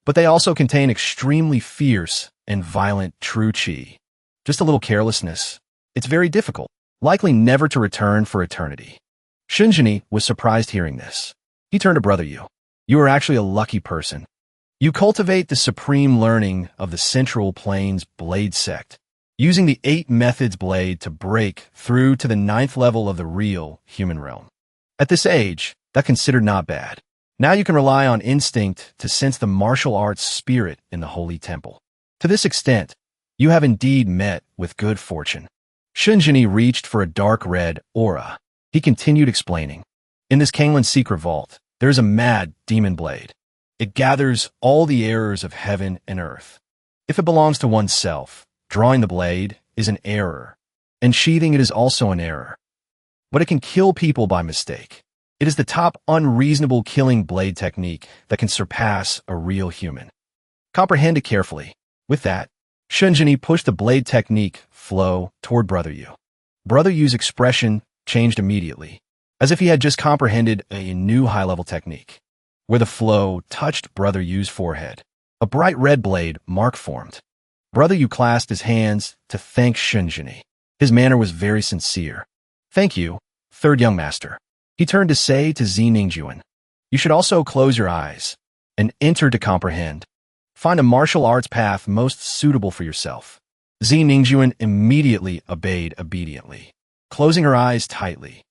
But they also contain extremely fierce and violent true qi. Just a little carelessness. It's very difficult, likely never to return for eternity. Shunjini was surprised hearing this. He turned to Brother Yu. You are actually a lucky person. You cultivate the supreme learning of the Central Plains Blade Sect, using the 8 methods blade to break through to the 9th level of the real human realm. At this age, that's considered not bad. Now you can rely on instinct to sense the martial arts spirit in the holy temple. To this extent, you have indeed met with good fortune. Shunjini reached for a dark red aura. He continued explaining. In this Kanglin's secret vault, there is a mad demon blade. It gathers all the errors of heaven and earth. If it belongs to oneself, drawing the blade is an error, and sheathing it is also an error. But it can kill people by mistake. It is the top unreasonable killing blade technique that can surpass a real human. Comprehend it carefully. With that, Shunjini pushed the blade technique flow toward Brother Yu. Brother Yu's expression changed immediately, as if he had just comprehended a new high-level technique. Where the flow touched Brother Yu's forehead, a bright red blade mark formed. Brother Yu clasped his hands to thank Shunjini. His manner was very sincere. Thank you, third young master. He turned to say to Zi Ningjuan, You should also close your eyes and enter to comprehend. Find a martial arts path most suitable for yourself. Zi Ningjuan immediately obediently, closing her eyes tightly.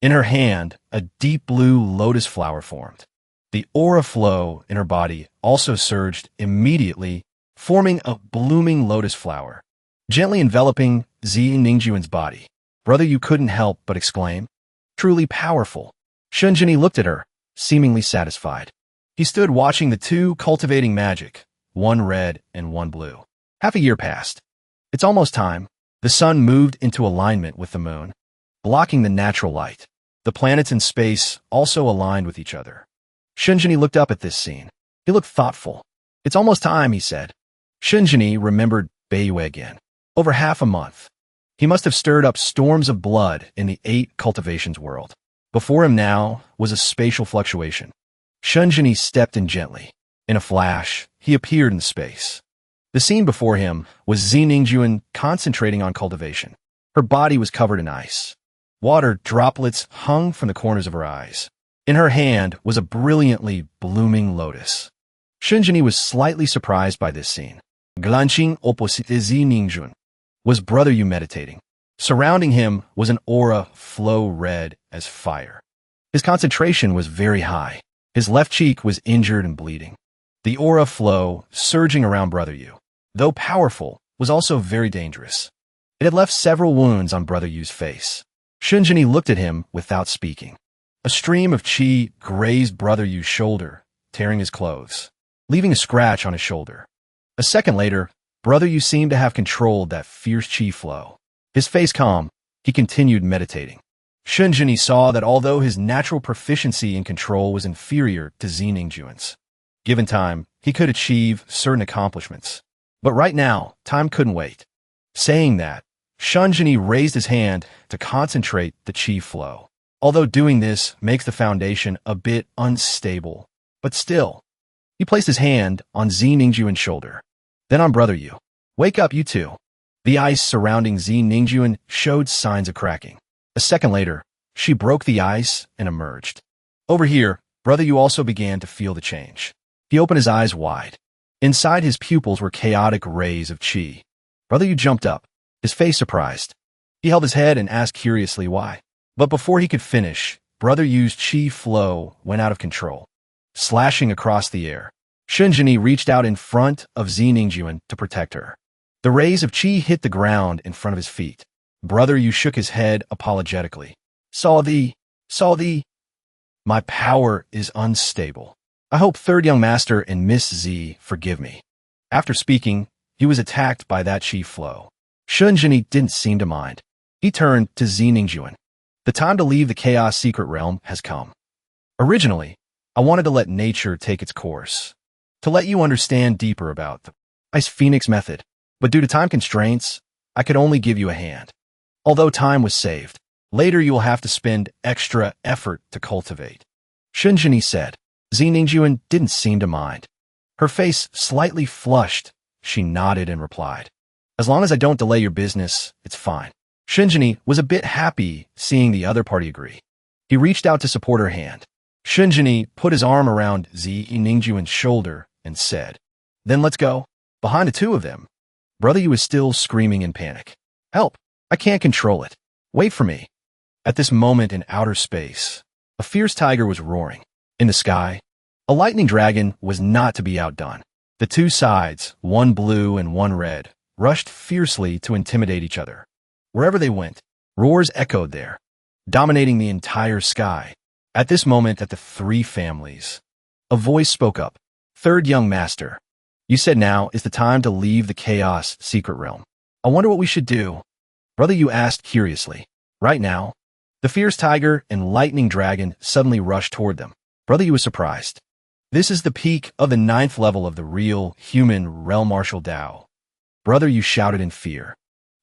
In her hand, a deep blue lotus flower formed. The aura flow in her body also surged immediately, forming a blooming lotus flower, gently enveloping Zi Ningjuan's body. Brother Yu couldn't help but exclaim, Truly powerful. Shunjini looked at her, seemingly satisfied. He stood watching the two cultivating magic, one red and one blue. Half a year passed. It's almost time. The sun moved into alignment with the moon, blocking the natural light. The planets in space also aligned with each other. Shunjini looked up at this scene. He looked thoughtful. It's almost time, he said. Shunjini remembered Beiyue again. Over half a month. He must have stirred up storms of blood in the 8 cultivations world. Before him now was a spatial fluctuation. Shunjini stepped in gently. In a flash, he appeared in space. The scene before him was Zi Ningjuan concentrating on cultivation. Her body was covered in ice. Water droplets hung from the corners of her eyes. In her hand was a brilliantly blooming lotus. Shunjini was slightly surprised by this scene. Glanqing opposite Zi Ningjuan. Was Brother Yu meditating? Surrounding him was an aura flow red as fire. His concentration was very high. His left cheek was injured and bleeding. The aura flow, surging around Brother Yu, though powerful, was also very dangerous. It had left several wounds on Brother Yu's face. Shunjini looked at him without speaking. A stream of qi grazed Brother Yu's shoulder, tearing his clothes, leaving a scratch on his shoulder. A second later, Brother Yu seemed to have controlled that fierce qi flow. His face calm, he continued meditating. Shunjini saw that although his natural proficiency in control was inferior to Zi Ningjuan's, given time, he could achieve certain accomplishments. But right now, time couldn't wait. Saying that, Shunjini raised his hand to concentrate the qi flow. Although doing this makes the foundation a bit unstable, but still, he placed his hand on Zi Ningjuan's shoulder, then on Brother Yu. Wake up, you two. The ice surrounding Zi Ningjuan showed signs of cracking. A second later, she broke the ice and emerged. Over here, Brother Yu also began to feel the change. He opened his eyes wide. Inside his pupils were chaotic rays of qi. Brother Yu jumped up, his face surprised. He held his head and asked curiously why. But before he could finish, Brother Yu's qi flow went out of control, slashing across the air. Shunjini reached out in front of Zi Ningjuan to protect her. The rays of qi hit the ground in front of his feet. Brother Yu shook his head apologetically. Saw thee. My power is unstable. I hope Third Young Master and Miss Z forgive me. After speaking, he was attacked by that qi flow. Shunjini didn't seem to mind. He turned to Zi Ningjuan. The time to leave the Chaos Secret Realm has come. Originally, I wanted to let nature take its course, to let you understand deeper about the Ice Phoenix method, but due to time constraints, I could only give you a hand. Although time was saved, later you will have to spend extra effort to cultivate. Shunjini said. Zi Ningjuan didn't seem to mind. Her face slightly flushed. She nodded and replied, as long as I don't delay your business, it's fine. Shunjini was a bit happy seeing the other party agree. He reached out to support her hand. Shunjini put his arm around Zi Ningjuan's shoulder and said, then let's go. Behind the two of them, Brother Yu was still screaming in panic. Help! I can't control it. Wait for me. At this moment in outer space, a fierce tiger was roaring. In the sky, a lightning dragon was not to be outdone. The two sides, one blue and one red, rushed fiercely to intimidate each other. Wherever they went, roars echoed there, dominating the entire sky. At this moment at the three families, a voice spoke up. Third Young Master, you said now is the time to leave the Chaos Secret Realm. I wonder what we should do. Brother Yu asked curiously. Right now, the fierce tiger and lightning dragon suddenly rushed toward them. Brother Yu was surprised. This is the peak of the 9th level of the real human realm martial Dao. Brother Yu shouted in fear.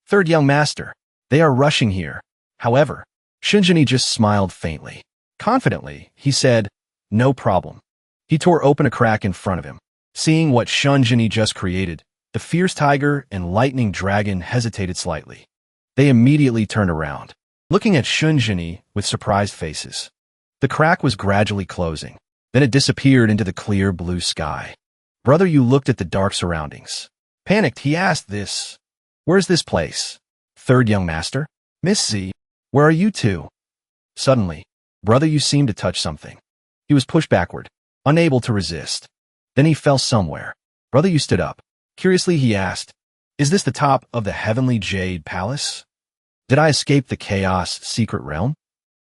Third Young Master, they are rushing here. However, Shunjini just smiled faintly. Confidently, he said, no problem. He tore open a crack in front of him. Seeing what Shunjini just created, the fierce tiger and lightning dragon hesitated slightly. They immediately turned around, looking at Shunjini with surprised faces. The crack was gradually closing. Then it disappeared into the clear blue sky. Brother Yu looked at the dark surroundings. Panicked, he asked this. Where's this place? Third Young Master? Miss Z, where are you two? Suddenly, Brother Yu seemed to touch something. He was pushed backward, unable to resist. Then he fell somewhere. Brother Yu stood up. Curiously, he asked, is this the top of the Heavenly Jade Palace? Did I escape the Chaos Secret Realm?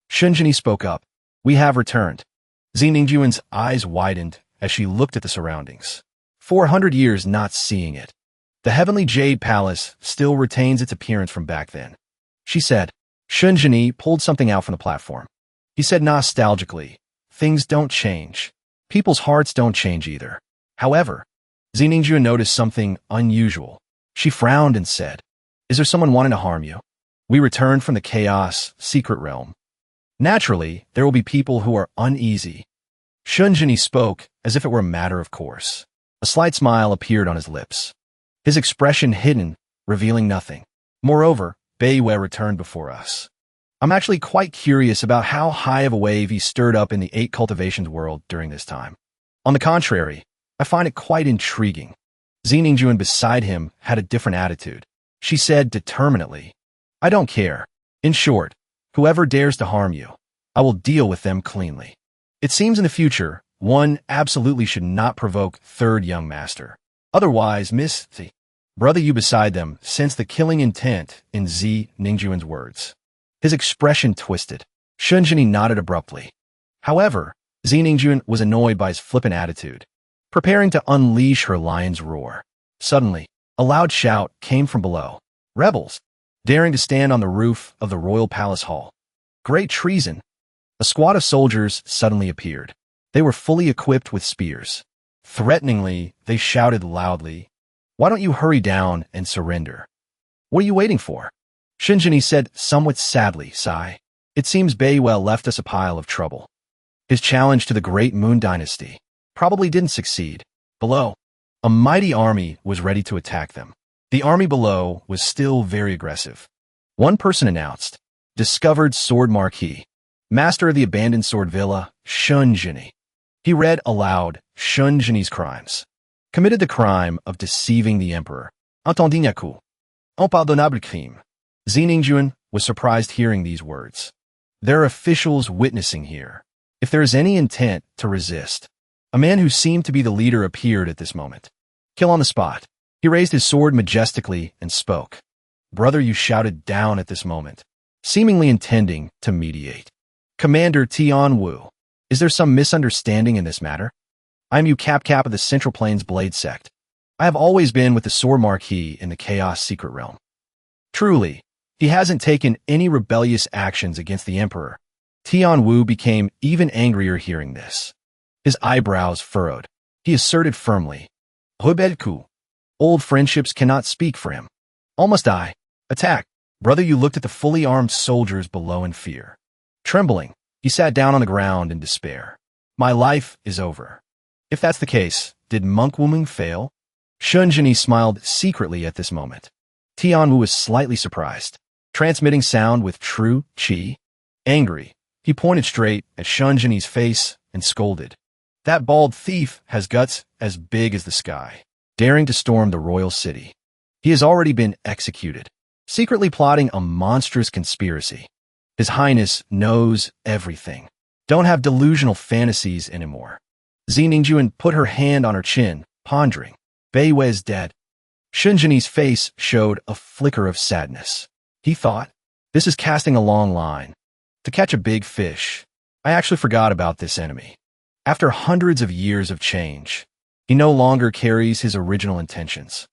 Shunjini spoke up. We have returned. Zi Ningjuan's eyes widened as she looked at the surroundings. 400 years not seeing it. The Heavenly Jade Palace still retains its appearance from back then. She said. Shunjini pulled something out from the platform. He said nostalgically, things don't change. People's hearts don't change either. However, Zi Ningjuan noticed something unusual. She frowned and said, is there someone wanting to harm you? We returned from the Chaos Secret Realm. Naturally, there will be people who are uneasy. Shunjini spoke as if it were a matter of course. A slight smile appeared on his lips. his expression hidden, revealing nothing. Moreover, Beiwei returned before us. I'm actually quite curious about how high of a wave he stirred up in the 8 cultivations world during this time. On the contrary, I find it quite intriguing. Xiningjuan beside him had a different attitude. She said determinedly, I don't care. In short, whoever dares to harm you, I will deal with them cleanly. It seems in the future, one absolutely should not provoke third young master. Otherwise, Miss the brother you beside them sensed the killing intent in Ningjuan's words. His expression twisted. Shunjini nodded abruptly. However, Ningjuan was annoyed by his flippant attitude, preparing to unleash her lion's roar. Suddenly, a loud shout came from below. Rebels! Daring to stand on the roof of the royal palace hall. Great treason! A squad of soldiers suddenly appeared. They were fully equipped with spears. Threateningly, they shouted loudly, Why don't you hurry down and surrender? What are you waiting for? Shinjini said somewhat sadly, sigh. It seems Beiwei left us a pile of trouble. His challenge to the great Moon Dynasty probably didn't succeed. Below, a mighty army was ready to attack them. The army below was still very aggressive. One person announced, Discovered Sword Marquis, Master of the Abandoned Sword Villa, Shunjini. He read aloud Shunjini's crimes. Committed the crime of deceiving the emperor. Entendez-vous? Impardonnable crime. Xiningjuan was surprised hearing these words. There are officials witnessing here. If there is any intent to resist, a man who seemed to be the leader appeared at this moment. Kill on the spot. He raised his sword majestically and spoke. Brother, you shouted down at this moment, seemingly intending to mediate. Commander Tianwu, is there some misunderstanding in this matter? I am Cap of the Central Plains Blade Sect. I have always been with the Sword Marquis in the Chaos Secret Realm. Truly, he hasn't taken any rebellious actions against the Emperor. Tianwu became even angrier hearing this. His eyebrows furrowed. He asserted firmly, Hubedku. Old friendships cannot speak for him. Almost die. Attack. Brother, you looked at the fully armed soldiers below in fear. Trembling, he sat down on the ground in despair. My life is over. If that's the case, did Monk Wuming fail? Shunjini smiled secretly at this moment. Tianwu was slightly surprised, transmitting sound with true qi. Angry, he pointed straight at Shunjini's face and scolded. That bald thief has guts as big as the sky, daring to storm the royal city. He has already been executed, secretly plotting a monstrous conspiracy. His Highness knows everything. Don't have delusional fantasies anymore. Xiningjuan put her hand on her chin, pondering. Beiwei's dead. Shunjini's face showed a flicker of sadness. He thought, this is casting a long line. To catch a big fish. I actually forgot about this enemy. After hundreds of years of change, he no longer carries his original intentions.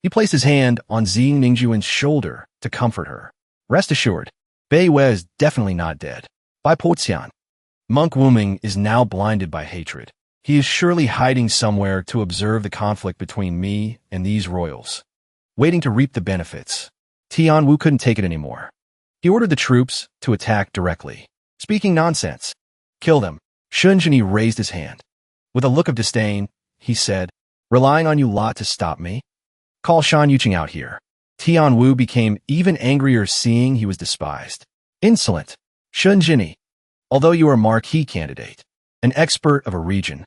He placed his hand on Xiningjuan's shoulder to comfort her. Rest assured, Beiwei is definitely not dead. By Potian. Monk Wuming is now blinded by hatred. He is surely hiding somewhere to observe the conflict between me and these royals, waiting to reap the benefits. Tianwu couldn't take it anymore. He ordered the troops to attack directly. Speaking nonsense. Kill them. Shunjini raised his hand. With a look of disdain, he said, relying on you lot to stop me? Call Shan Yuqing out here. Tianwu became even angrier seeing he was despised. Insolent. Shunjini. Although you are a marquis candidate, an expert of a region,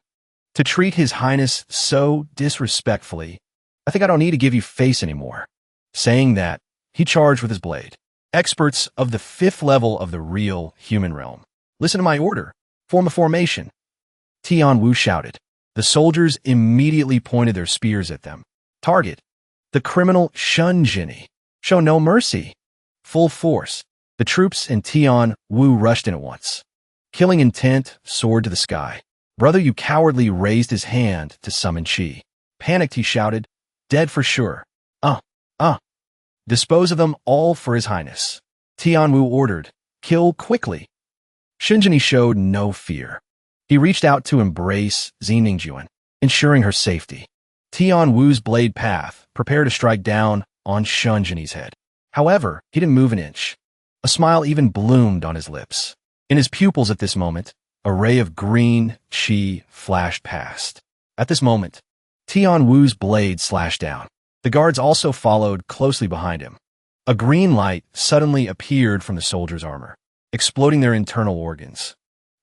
to treat His Highness so disrespectfully, I think I don't need to give you face anymore. Saying that, he charged with his blade. Experts of the 5th level of the real human realm, listen to my order. Form a formation. Tianwu shouted. The soldiers immediately pointed their spears at them. Target. The criminal Shunjini. Show no mercy. Full force. The troops and Tianwu rushed in at once. Killing intent soared to the sky. Brother, you cowardly raised his hand to summon Qi. Panicked, he shouted, dead for sure. Dispose of them all for His Highness. Tianwu ordered, kill quickly. Shunjini showed no fear. He reached out to embrace Xiningjuan, ensuring her safety. Tianwu's blade path prepared to strike down on Shunjini's head. However, he didn't move an inch. A smile even bloomed on his lips. In his pupils at this moment, a ray of green qi flashed past. At this moment, Tianwu's blade slashed down. The guards also followed closely behind him. A green light suddenly appeared from the soldiers' armor, exploding their internal organs,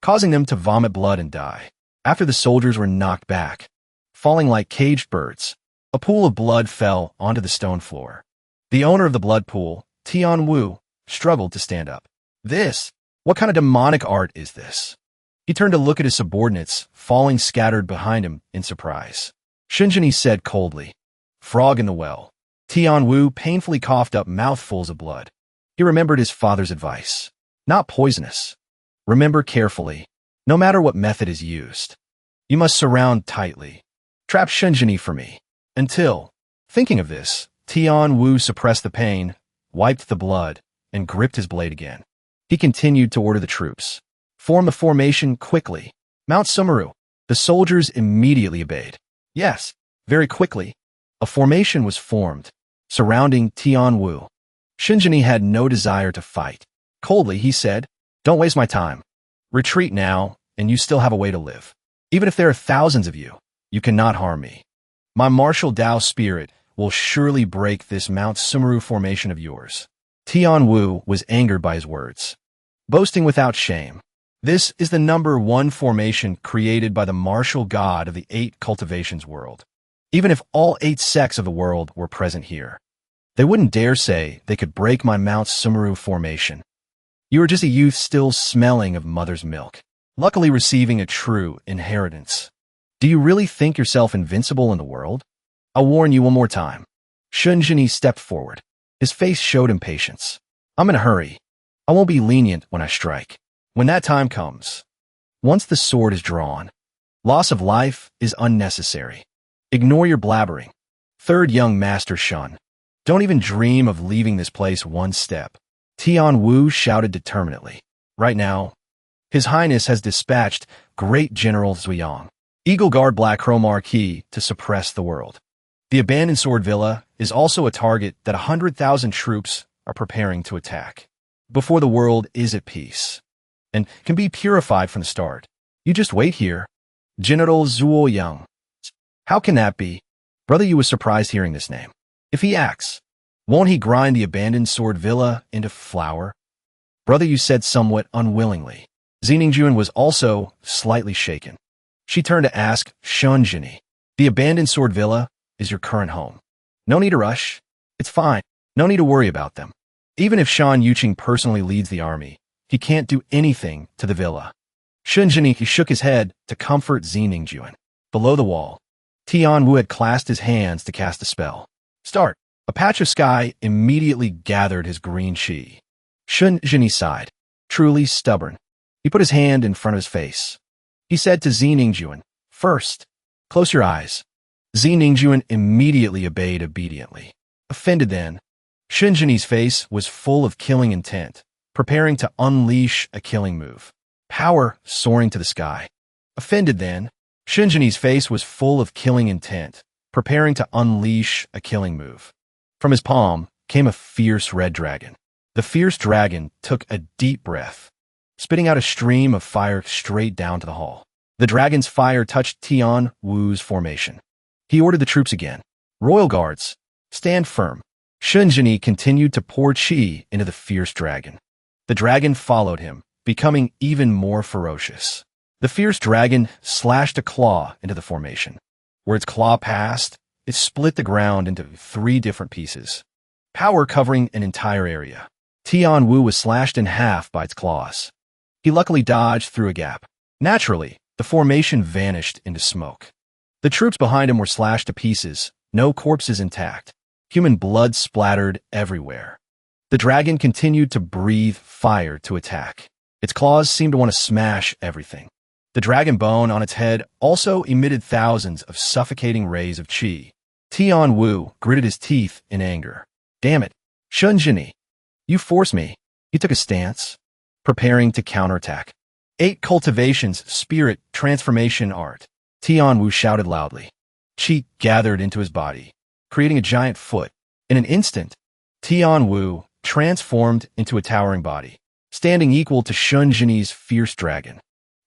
causing them to vomit blood and die. After the soldiers were knocked back, falling like caged birds, a pool of blood fell onto the stone floor. The owner of the blood pool, Tian Wu, struggled to stand up. What kind of demonic art is this? He turned to look at his subordinates, falling scattered behind him in surprise. Shinjini said coldly, "Frog in the well." Tian Wu painfully coughed up mouthfuls of blood. He remembered his father's advice. Not poisonous. Remember carefully, no matter what method is used. You must surround tightly. Trap Shinjini for me. Until, thinking of this, Tian Wu suppressed the pain, wiped the blood, and gripped his blade again. He continued to order the troops. Form the formation quickly. Mount Sumeru. The soldiers immediately obeyed. Yes, very quickly. A formation was formed, surrounding Tian Wu. Shinjini had no desire to fight. Coldly, he said, "Don't waste my time. Retreat now, and you still have a way to live. Even if there are thousands of you, you cannot harm me. My martial Tao spirit will surely break this Mount Sumeru formation of yours." Tian Wu was angered by his words. Boasting without shame. This is the #1 formation created by the martial god of the 8 cultivations world. Even if all 8 sects of the world were present here, they wouldn't dare say they could break my Mount Sumeru formation. You are just a youth still smelling of mother's milk, luckily receiving a true inheritance. Do you really think yourself invincible in the world? I'll warn you one more time. Shinjini stepped forward. His face showed impatience. I'm in a hurry. I won't be lenient when I strike. When that time comes, once the sword is drawn, loss of life is unnecessary. Ignore your blabbering. Third young master Shun. Don't even dream of leaving this place one step. Tian Wu shouted determinedly. Right now, His Highness has dispatched Great General Zuyang, Eagle Guard Black Crow Marquis, to suppress the world. The abandoned sword villa is also a target that 100,000 troops are preparing to attack before the world is at peace and can be purified from the start. You just wait here. General Zhuoyang. How can that be? Brother Yu was surprised hearing this name. If he acts, won't he grind the abandoned sword villa into flour? Brother Yu said somewhat unwillingly. Xiningjuan was also slightly shaken. She turned to ask Shunjini, the abandoned sword villa is your current home. No need to rush. It's fine. No need to worry about them. Even if Shan Yuqing personally leads the army, he can't do anything to the villa. Shunjini shook his head to comfort Xiningjuan. Below the wall, Tian Wu had clasped his hands to cast a spell. Start. A patch of sky immediately gathered his green chi. Shunjini sighed. Truly stubborn. He put his hand in front of his face. He said to Xiningjuan, "First, close your eyes." Xiningjuan immediately obeyed obediently. Offended then, Shunjini's face was full of killing intent, preparing to unleash a killing move. Power soaring to the sky. Offended then, Shunjini's face was full of killing intent, preparing to unleash a killing move. From his palm came a fierce red dragon. The fierce dragon took a deep breath, spitting out a stream of fire straight down to the hall. The dragon's fire touched Tian Wu's formation. He ordered the troops again. Royal guards, stand firm. Shunjini continued to pour chi into the fierce dragon. The dragon followed him, becoming even more ferocious. The fierce dragon slashed a claw into the formation. Where its claw passed, it split the ground into 3 different pieces, power covering an entire area. Tian Wu was slashed in half by its claws. He luckily dodged through a gap. Naturally, the formation vanished into smoke. The troops behind him were slashed to pieces, no corpses intact. Human blood splattered everywhere. The dragon continued to breathe fire to attack. Its claws seemed to want to smash everything. The dragon bone on its head also emitted thousands of suffocating rays of chi. Tian Wu gritted his teeth in anger. Damn it, Shunjini, you forced me. He took a stance, preparing to counterattack. 8 cultivations, spirit, transformation, art. Tian Wu shouted loudly. Chi gathered into his body, creating a giant foot. In an instant, Tian Wu transformed into a towering body, standing equal to Shunjini's fierce dragon.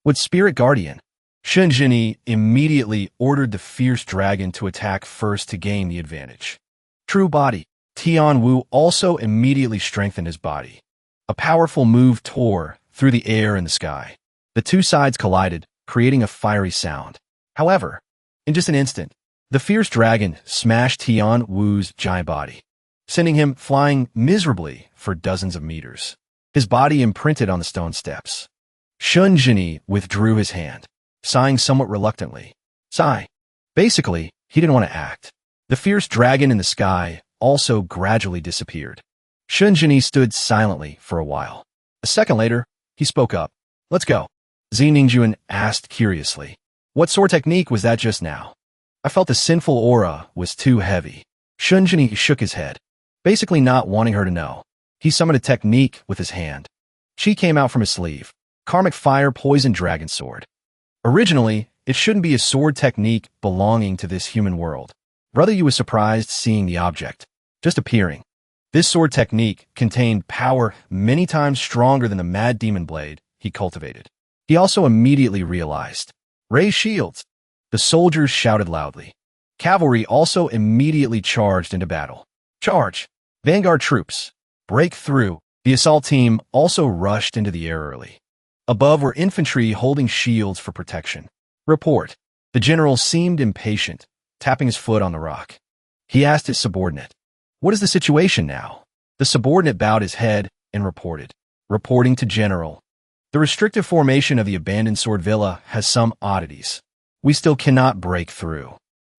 With Spirit Guardian, Shunjini immediately ordered the fierce dragon to attack first to gain the advantage. True body. Tian Wu also immediately strengthened his body. A powerful move tore through the air and the sky. The two sides collided, creating a fiery sound. However, in just an instant, the fierce dragon smashed Tian Wu's giant body, sending him flying miserably for dozens of meters. His body imprinted on the stone steps. Shun Jini withdrew his hand, sighing somewhat reluctantly. Sigh. Basically, he didn't want to act. The fierce dragon in the sky also gradually disappeared. Shun Jini stood silently for a while. A second later, he spoke up. Let's go. Zi Ningjuan asked curiously. What sword technique was that just now? I felt the sinful aura was too heavy. Shun Jini shook his head, basically not wanting her to know. He summoned a technique with his hand. Chi came out from his sleeve. Karmic Fire Poison Dragon Sword. Originally, it shouldn't be a sword technique belonging to this human world. Rather, you was surprised seeing the object, just appearing. This sword technique contained power many times stronger than the mad demon blade he cultivated. He also immediately realized. Raise shields! The soldiers shouted loudly. Cavalry also immediately charged into battle. Charge! Vanguard troops! Break through! The assault team also rushed into the air early. Above were infantry holding shields for protection. Report. The general seemed impatient, tapping his foot on the rock. He asked his subordinate, "What is the situation now?" The subordinate bowed his head and reported. Reporting to general. The restrictive formation of the abandoned sword villa has some oddities. We still cannot break through.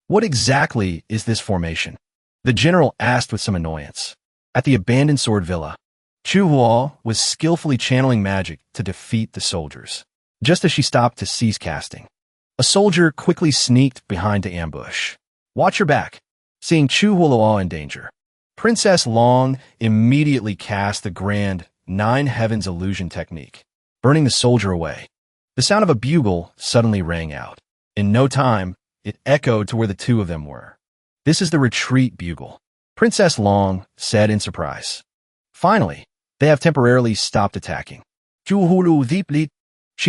What exactly is this formation? The general asked with some annoyance. At the abandoned sword villa, Chu Huo was skillfully channeling magic to defeat the soldiers. Just as she stopped to cease casting, a soldier quickly sneaked behind to ambush. Watch your back. Seeing Chu Huo in danger, Princess Long immediately cast the grand Nine Heavens illusion technique, burning the soldier away. The sound of a bugle suddenly rang out. In no time, it echoed to where the two of them were. This is the retreat bugle, Princess Long said in surprise. Finally, they have temporarily stopped attacking. She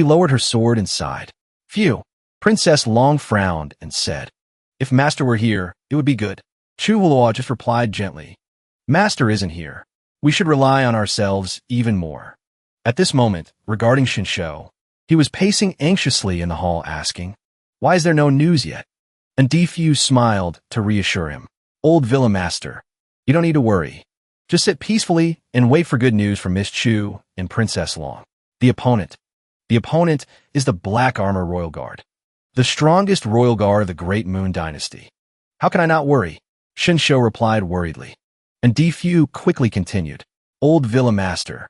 lowered her sword and sighed. Phew. Princess Long frowned and said, "If Master were here, it would be good." Chu Huo just replied gently, "Master isn't here. We should rely on ourselves even more." At this moment, regarding Shinshou, he was pacing anxiously in the hall asking, "Why is there no news yet?" And Difu smiled to reassure him. "Old Villa Master, you don't need to worry. Just sit peacefully and wait for good news from Miss Chu and Princess Long." The opponent. The opponent is the Black Armor Royal Guard, the strongest royal guard of the Great Moon Dynasty. "How can I not worry?" Shinshou replied worriedly. And Difu quickly continued. "Old Villa Master,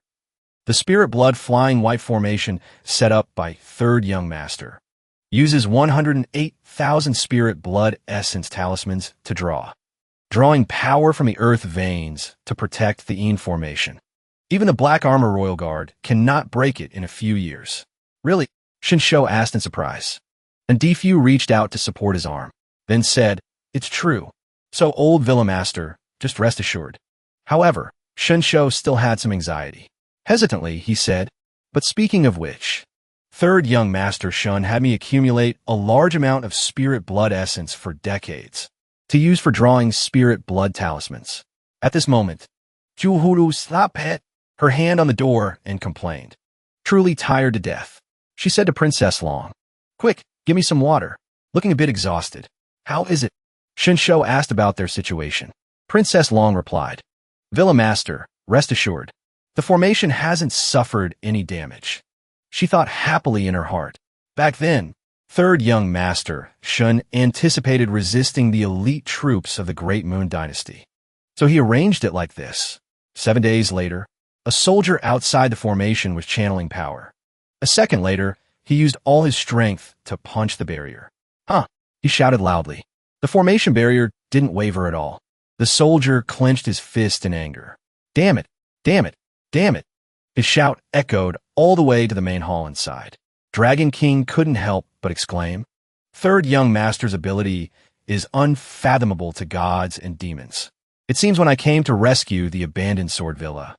the Spirit Blood Flying White formation set up by Third Young Master uses 108,000 Spirit Blood Essence talismans to drawing power from the earth veins to protect the Yin formation. Even the Black Armor Royal Guard cannot break it in a few years." "Really?" Shinshou asked in surprise. And Difu reached out to support his arm, then said, "It's true. So, Old Villa Master, just rest assured." However, Shinshou still had some anxiety. Hesitantly, he said, "But speaking of which, Third Young Master Shun had me accumulate a large amount of Spirit Blood Essence for decades, to use for drawing Spirit Blood talismans." At this moment, Juhulu slapped her hand on the door and complained. Truly tired to death, she said to Princess Long, "Quick, give me some water. Looking a bit exhausted." "How is it?" Shinshou asked about their situation. Princess Long replied, "Villa Master, rest assured, the formation hasn't suffered any damage." She thought happily in her heart. Back then, Third Young Master Shun anticipated resisting the elite troops of the Great Moon Dynasty. So he arranged it like this. 7 days later, a soldier outside the formation was channeling power. A second later, he used all his strength to punch the barrier. "Huh!" he shouted loudly. The formation barrier didn't waver at all. The soldier clenched his fist in anger. "Damn it! Damn it! Damn it!" His shout echoed all the way to the main hall inside. Dragon King couldn't help but exclaim, "Third Young Master's ability is unfathomable to gods and demons. It seems when I came to rescue the abandoned sword villa,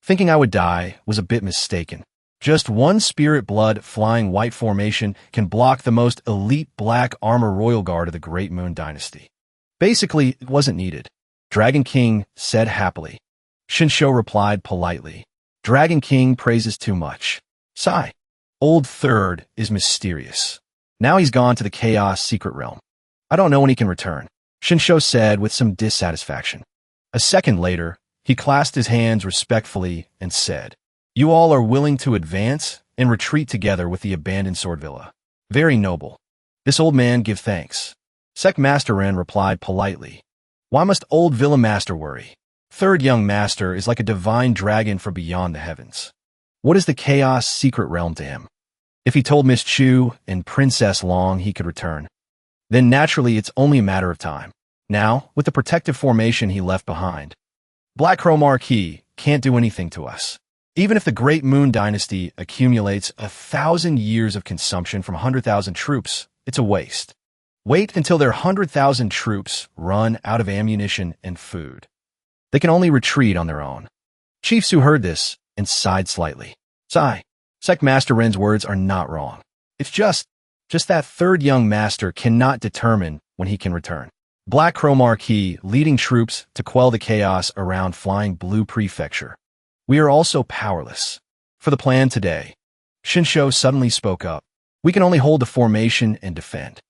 thinking I would die was a bit mistaken. Just one Spirit Blood Flying White formation can block the most elite Black Armor Royal Guard of the Great Moon Dynasty. Basically, it wasn't needed." Dragon King said happily. Shinsho replied politely. Dragon King praises too much. Sigh. Old Third is mysterious. Now he's gone to the Chaos Secret Realm. I don't know when he can return, Shinsho said with some dissatisfaction. A second later, he clasped his hands respectfully and said, You all are willing to advance and retreat together with the abandoned sword villa. Very noble. This old man give thanks. Sec Master Ren replied politely. Why must old villa master worry? Third young master is like a divine dragon from beyond the heavens. What is the Chaos Secret Realm to him? If he told Miss Chu and Princess Long he could return, then naturally it's only a matter of time. Now, with the protective formation he left behind, Black Crow Marquis can't do anything to us. Even if the Great Moon Dynasty accumulates 1,000 years of consumption from 100,000 troops, it's a waste. Wait until their 100,000 troops run out of ammunition and food. They can only retreat on their own. Chief Su heard this and sighed slightly. Sigh. Sec Master Ren's words are not wrong. It's just that third young master cannot determine when he can return. Black Crow Marquis leading troops to quell the chaos around Flying Blue Prefecture. We are also powerless. For the plan today, Shinsho suddenly spoke up. We can only hold the formation and defend.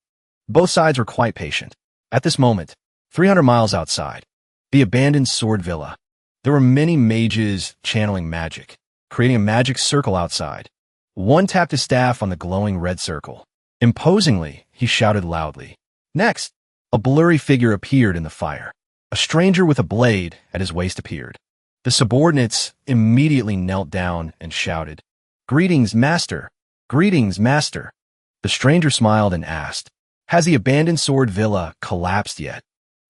Both sides were quite patient. At this moment, 300 miles outside, the abandoned sword villa, there were many mages channeling magic, creating a magic circle outside. One tapped his staff on the glowing red circle. Imposingly, he shouted loudly. Next, a blurry figure appeared in the fire. A stranger with a blade at his waist appeared. The subordinates immediately knelt down and shouted, Greetings, master! Greetings, master! The stranger smiled and asked, Has the abandoned sword villa collapsed yet?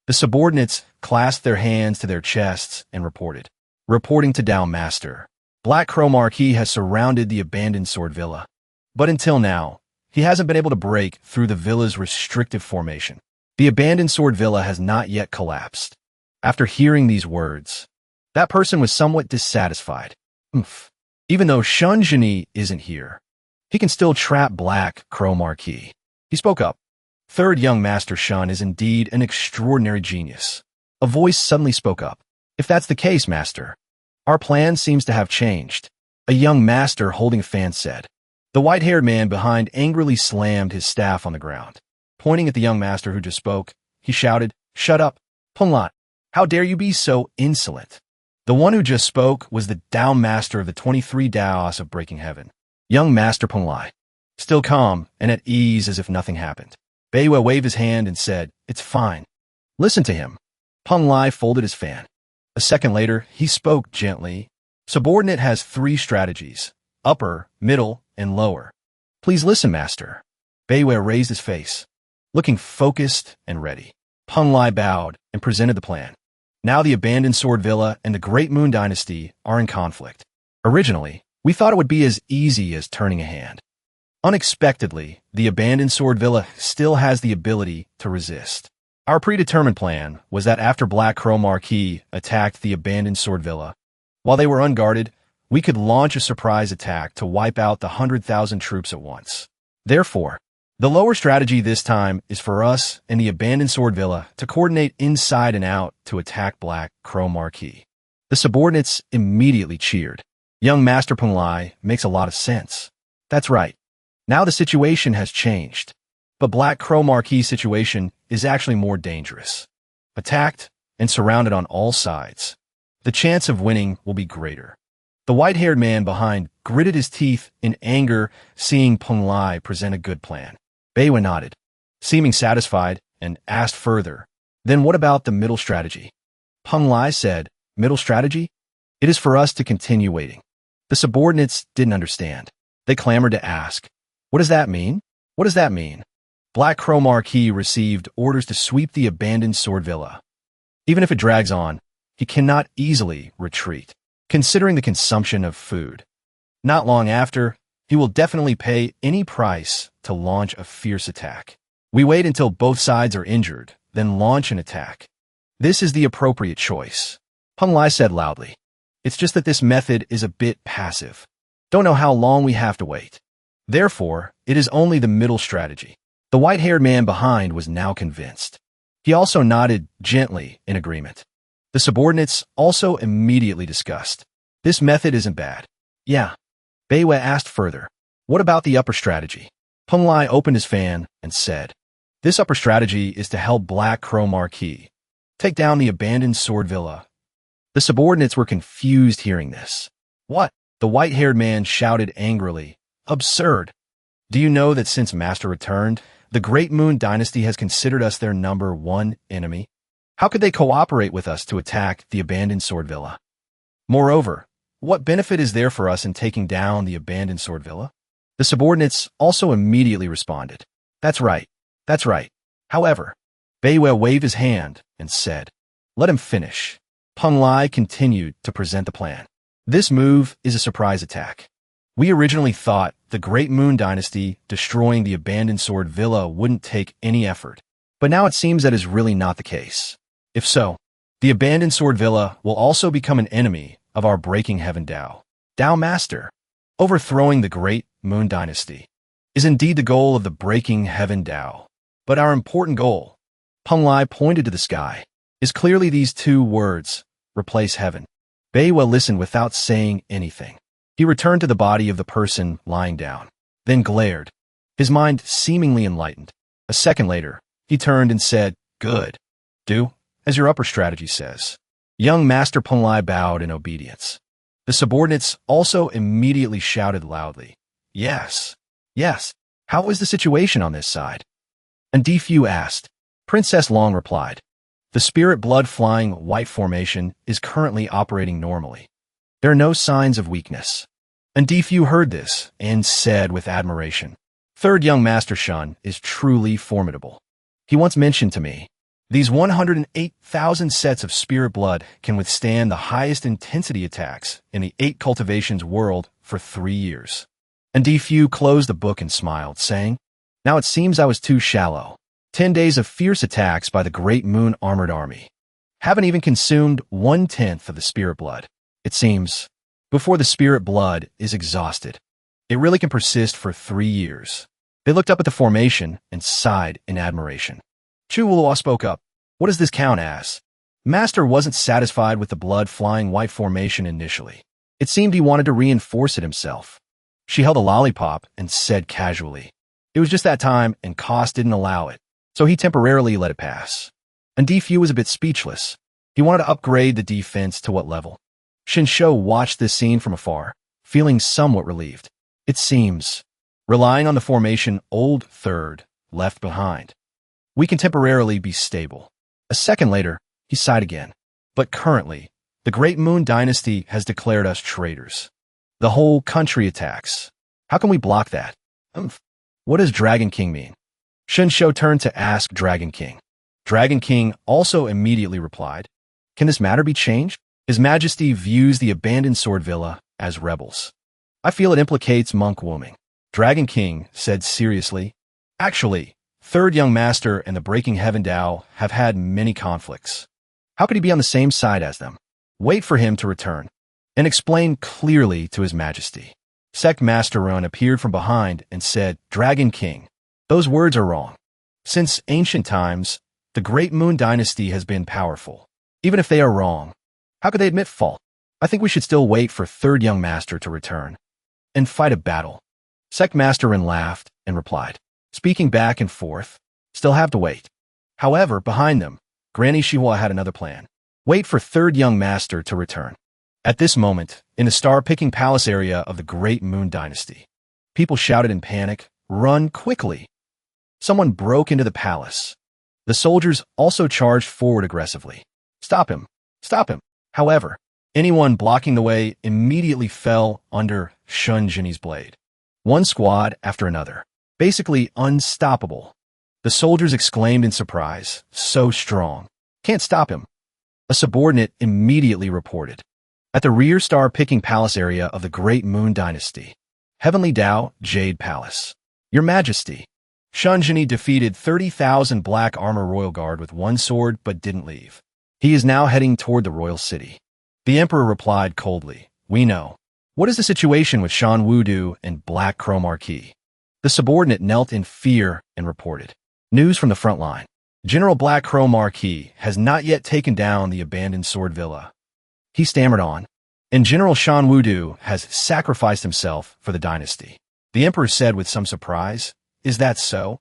The subordinates clasped their hands to their chests and reported. Reporting to Down Master, Black Crow Marquis has surrounded the abandoned sword villa. But until now, he hasn't been able to break through the villa's restrictive formation. The abandoned sword villa has not yet collapsed. After hearing these words, that person was somewhat dissatisfied. Even though Shunjini isn't here, he can still trap Black Crow Marquis. He spoke up. Third young Master Shun is indeed an extraordinary genius. A voice suddenly spoke up. If that's the case, Master, our plan seems to have changed. A young master holding a fan said. The white-haired man behind angrily slammed his staff on the ground. Pointing at the young master who just spoke, he shouted, Shut up, Punglat. How dare you be so insolent? The one who just spoke was the Down Master of the 23 Daos of Breaking Heaven. Young Master Punglai, still calm and at ease as if nothing happened. Beiwa waved his hand and said, It's fine. Listen to him. Punglai folded his fan. A second later, he spoke gently. Subordinate has 3 strategies, upper, middle, and lower. Please listen, Master. Beiwa raised his face, looking focused and ready. Punglai bowed and presented the plan. Now the abandoned sword villa and the Great Moon Dynasty are in conflict. Originally, we thought it would be as easy as turning a hand. Unexpectedly, the abandoned sword villa still has the ability to resist. Our predetermined plan was that after Black Crow Marquis attacked the abandoned sword villa, while they were unguarded, we could launch a surprise attack to wipe out the 100,000 troops at once. Therefore, the lower strategy this time is for us and the abandoned sword villa to coordinate inside and out to attack Black Crow Marquis. The subordinates immediately cheered. Young Master Punglai makes a lot of sense. That's right. Now the situation has changed. But Black Crow Marquis' situation is actually more dangerous. Attacked and surrounded on all sides, the chance of winning will be greater. The white-haired man behind gritted his teeth in anger, seeing Punglai present a good plan. Beiwa nodded, seeming satisfied, and asked further, Then what about the middle strategy? Punglai said, Middle strategy? It is for us to continue waiting. The subordinates didn't understand. They clamored to ask, What does that mean? What does that mean? Black Crow Marquis received orders to sweep the abandoned sword villa. Even if it drags on, he cannot easily retreat, considering the consumption of food. Not long after, he will definitely pay any price to launch a fierce attack. We wait until both sides are injured, then launch an attack. This is the appropriate choice. Punglai said loudly. It's just that this method is a bit passive. Don't know how long we have to wait. Therefore, it is only the middle strategy. The white-haired man behind was now convinced. He also nodded gently in agreement. The subordinates also immediately discussed. This method isn't bad. Yeah. Beiwei asked further. What about the upper strategy? Peng Lai opened his fan and said, this upper strategy is to help Black Crow Marquis take down the abandoned sword villa. The subordinates were confused hearing this. What? The white-haired man shouted angrily. Absurd. Do you know that since Master returned, the Great Moon Dynasty has considered us their #1 enemy? How could they cooperate with us to attack the abandoned sword villa? Moreover, what benefit is there for us in taking down the abandoned sword villa? The subordinates also immediately responded. That's right. That's right. However, Beiwei waved his hand and said, let him finish. Peng Lai continued to present the plan. This move is a surprise attack. We originally thought the Great Moon Dynasty destroying the abandoned sword villa wouldn't take any effort, but now it seems that is really not the case. If so, the abandoned sword villa will also become an enemy of our Breaking Heaven Dao. Dao Master, overthrowing the Great Moon Dynasty, is indeed the goal of the Breaking Heaven Dao. But our important goal, Peng Lai pointed to the sky, is clearly these two words, replace heaven. Beiwei listened without saying anything. He returned to the body of the person lying down, then glared, his mind seemingly enlightened. A second later, he turned and said, good. Do as your upper strategy says. Young Master Peng Lai bowed in obedience. The subordinates also immediately shouted loudly, yes, yes. How is the situation on this side? And Defu asked. Princess Long replied, the spirit blood flying white formation is currently operating normally. There are no signs of weakness. And Defu heard this and said with admiration, third young Master Shun is truly formidable. He once mentioned to me, these 108,000 sets of spirit blood can withstand the highest intensity attacks in the 8 cultivations world for 3 years. And Defu closed the book and smiled, saying, now it seems I was too shallow. 10 days of fierce attacks by the Great Moon Armored Army haven't even consumed 1/10 of the spirit blood. It seems, before the spirit blood is exhausted, it really can persist for 3 years. They looked up at the formation and sighed in admiration. Chu Wulua spoke up. What does this count as? Master wasn't satisfied with the blood-flying white formation initially. It seemed he wanted to reinforce it himself. She held a lollipop and said casually, it was just that time and cost didn't allow it, so he temporarily let it pass. And Defu was a bit speechless. He wanted to upgrade the defense to what level? Shinshou watched this scene from afar, feeling somewhat relieved. It seems, relying on the formation old third left behind, we can temporarily be stable. A second later, he sighed again. But currently, the Great Moon Dynasty has declared us traitors. The whole country attacks. How can we block that? What does Dragon King mean? Shinshou turned to ask Dragon King. Dragon King also immediately replied, can this matter be changed? His Majesty views the abandoned sword villa as rebels. I feel it implicates monk wombing. Dragon King said seriously, actually, third young master and the Breaking Heaven Dao have had many conflicts. How could he be on the same side as them? Wait for him to return and explain clearly to His Majesty. Sect Master Run appeared from behind and said, Dragon King, those words are wrong. Since ancient times, the Great Moon Dynasty has been powerful. Even if they are wrong, how could they admit fault? I think we should still wait for third young master to return and fight a battle. Sect Master Ren laughed and replied, speaking back and forth, still have to wait. However, behind them, Granny Shihua had another plan. Wait for third young master to return. At this moment, in the star-picking palace area of the Great Moon Dynasty, people shouted in panic, run quickly. Someone broke into the palace. The soldiers also charged forward aggressively. Stop him! Stop him! However, anyone blocking the way immediately fell under Shun Jinni's blade. One squad after another. Basically unstoppable. The soldiers exclaimed in surprise, so strong. Can't stop him. A subordinate immediately reported. At the rear star-picking palace area of the Great Moon Dynasty, Heavenly Dao Jade Palace. Your Majesty, Shun Jinni defeated 30,000 Black Armor Royal Guard with one sword but didn't leave. He is now heading toward the royal city. The Emperor replied coldly, we know. What is the situation with Shan Wudu and Black Crow Marquis? The subordinate knelt in fear and reported. News from the front line. General Black Crow Marquis has not yet taken down the abandoned sword villa. He stammered on. And General Shan Wudu has sacrificed himself for the dynasty. The emperor said with some surprise, "Is that so?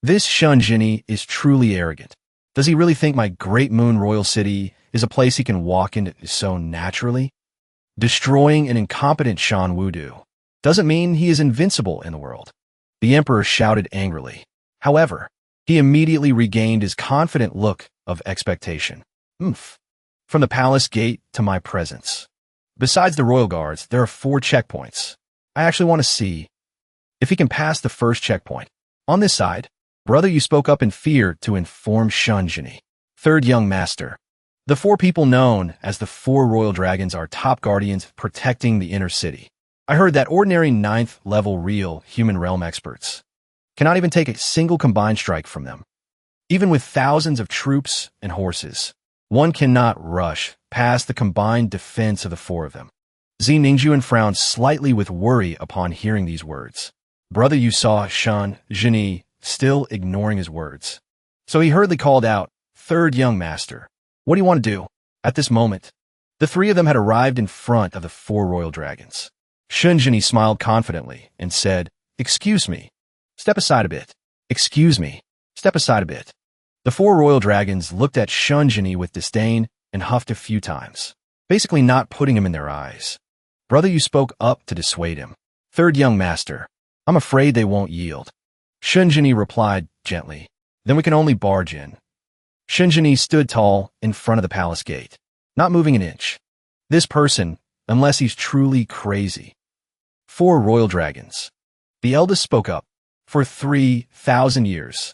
This Shun Jinni is truly arrogant. Does he really think my Great Moon Royal City is a place he can walk into so naturally? Destroying an incompetent Shan Wudu doesn't mean he is invincible in the world." The emperor shouted angrily. However, he immediately regained his confident look of expectation. "Oomph. From the palace gate to my presence. Besides the royal guards, there are 4 checkpoints. I actually want to see if he can pass the first checkpoint. On this side, brother, you spoke up in fear to inform Shun Jinni. Third young master. The 4 people known as the 4 royal dragons are top guardians protecting the inner city. I heard that ordinary 9th level real human realm experts cannot even take a single combined strike from them. Even with thousands of troops and horses, one cannot rush past the combined defense of the 4 of them." Zi Ningjuan frowned slightly with worry upon hearing these words. Brother, you saw Shun Jinni still ignoring his words. So he hurriedly called out, "Third young master, what do you want to do?" At this moment, the 3 of them had arrived in front of the 4 royal dragons. Shun Jinni smiled confidently and said, "Excuse me. Step aside a bit. Excuse me. Step aside a bit." The 4 royal dragons looked at Shun Jinni with disdain and huffed a few times, basically not putting him in their eyes. Brother, you spoke up to dissuade him. Third young master, I'm afraid they won't yield. Shun Jinni replied gently. Then we can only barge in. Shun Jinni stood tall in front of the palace gate, not moving an inch. This person, unless he's truly crazy. 4 royal dragons. The eldest spoke up. For 3,000 years,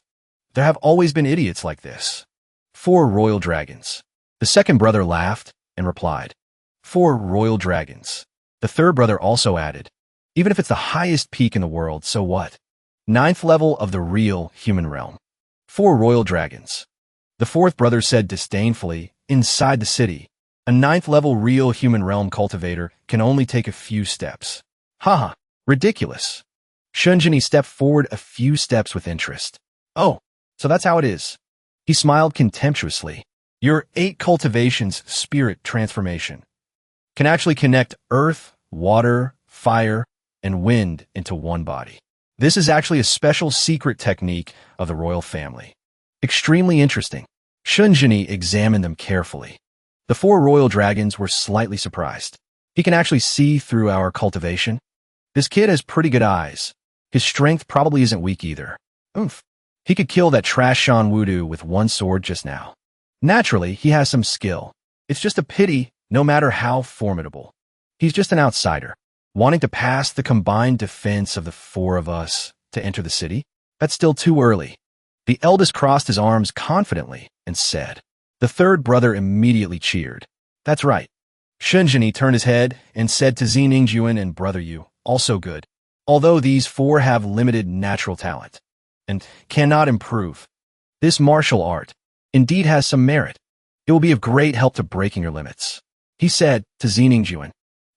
there have always been idiots like this. 4 royal dragons. The second brother laughed and replied, 4 royal dragons. The third brother also added, even if it's the highest peak in the world, so what? 9th level of the real human realm. 4 royal dragons. The fourth brother said disdainfully, inside the city, a 9th level real human realm cultivator can only take a few steps. Haha, ridiculous. Shun Jinni stepped forward a few steps with interest. Oh, so that's how it is. He smiled contemptuously. Your 8 cultivations spirit transformation can actually connect earth, water, fire, and wind into one body. This is actually a special secret technique of the royal family. Extremely interesting. Shun Jinni examined them carefully. The 4 royal dragons were slightly surprised. He can actually see through our cultivation. This kid has pretty good eyes. His strength probably isn't weak either. Oomph. He could kill that trash Shan Wudu with 1 sword just now. Naturally, he has some skill. It's just a pity, no matter how formidable. He's just an outsider, wanting to pass the combined defense of the 4 of us to enter the city. That's still too early. The eldest crossed his arms confidently and said. The third brother immediately cheered. That's right. Shun Jinni turned his head and said to Zi Ningjuan and Brother Yu, also good. Although these 4 have limited natural talent and cannot improve, this martial art indeed has some merit. It will be of great help to breaking your limits. He said to Zi Ningjuan.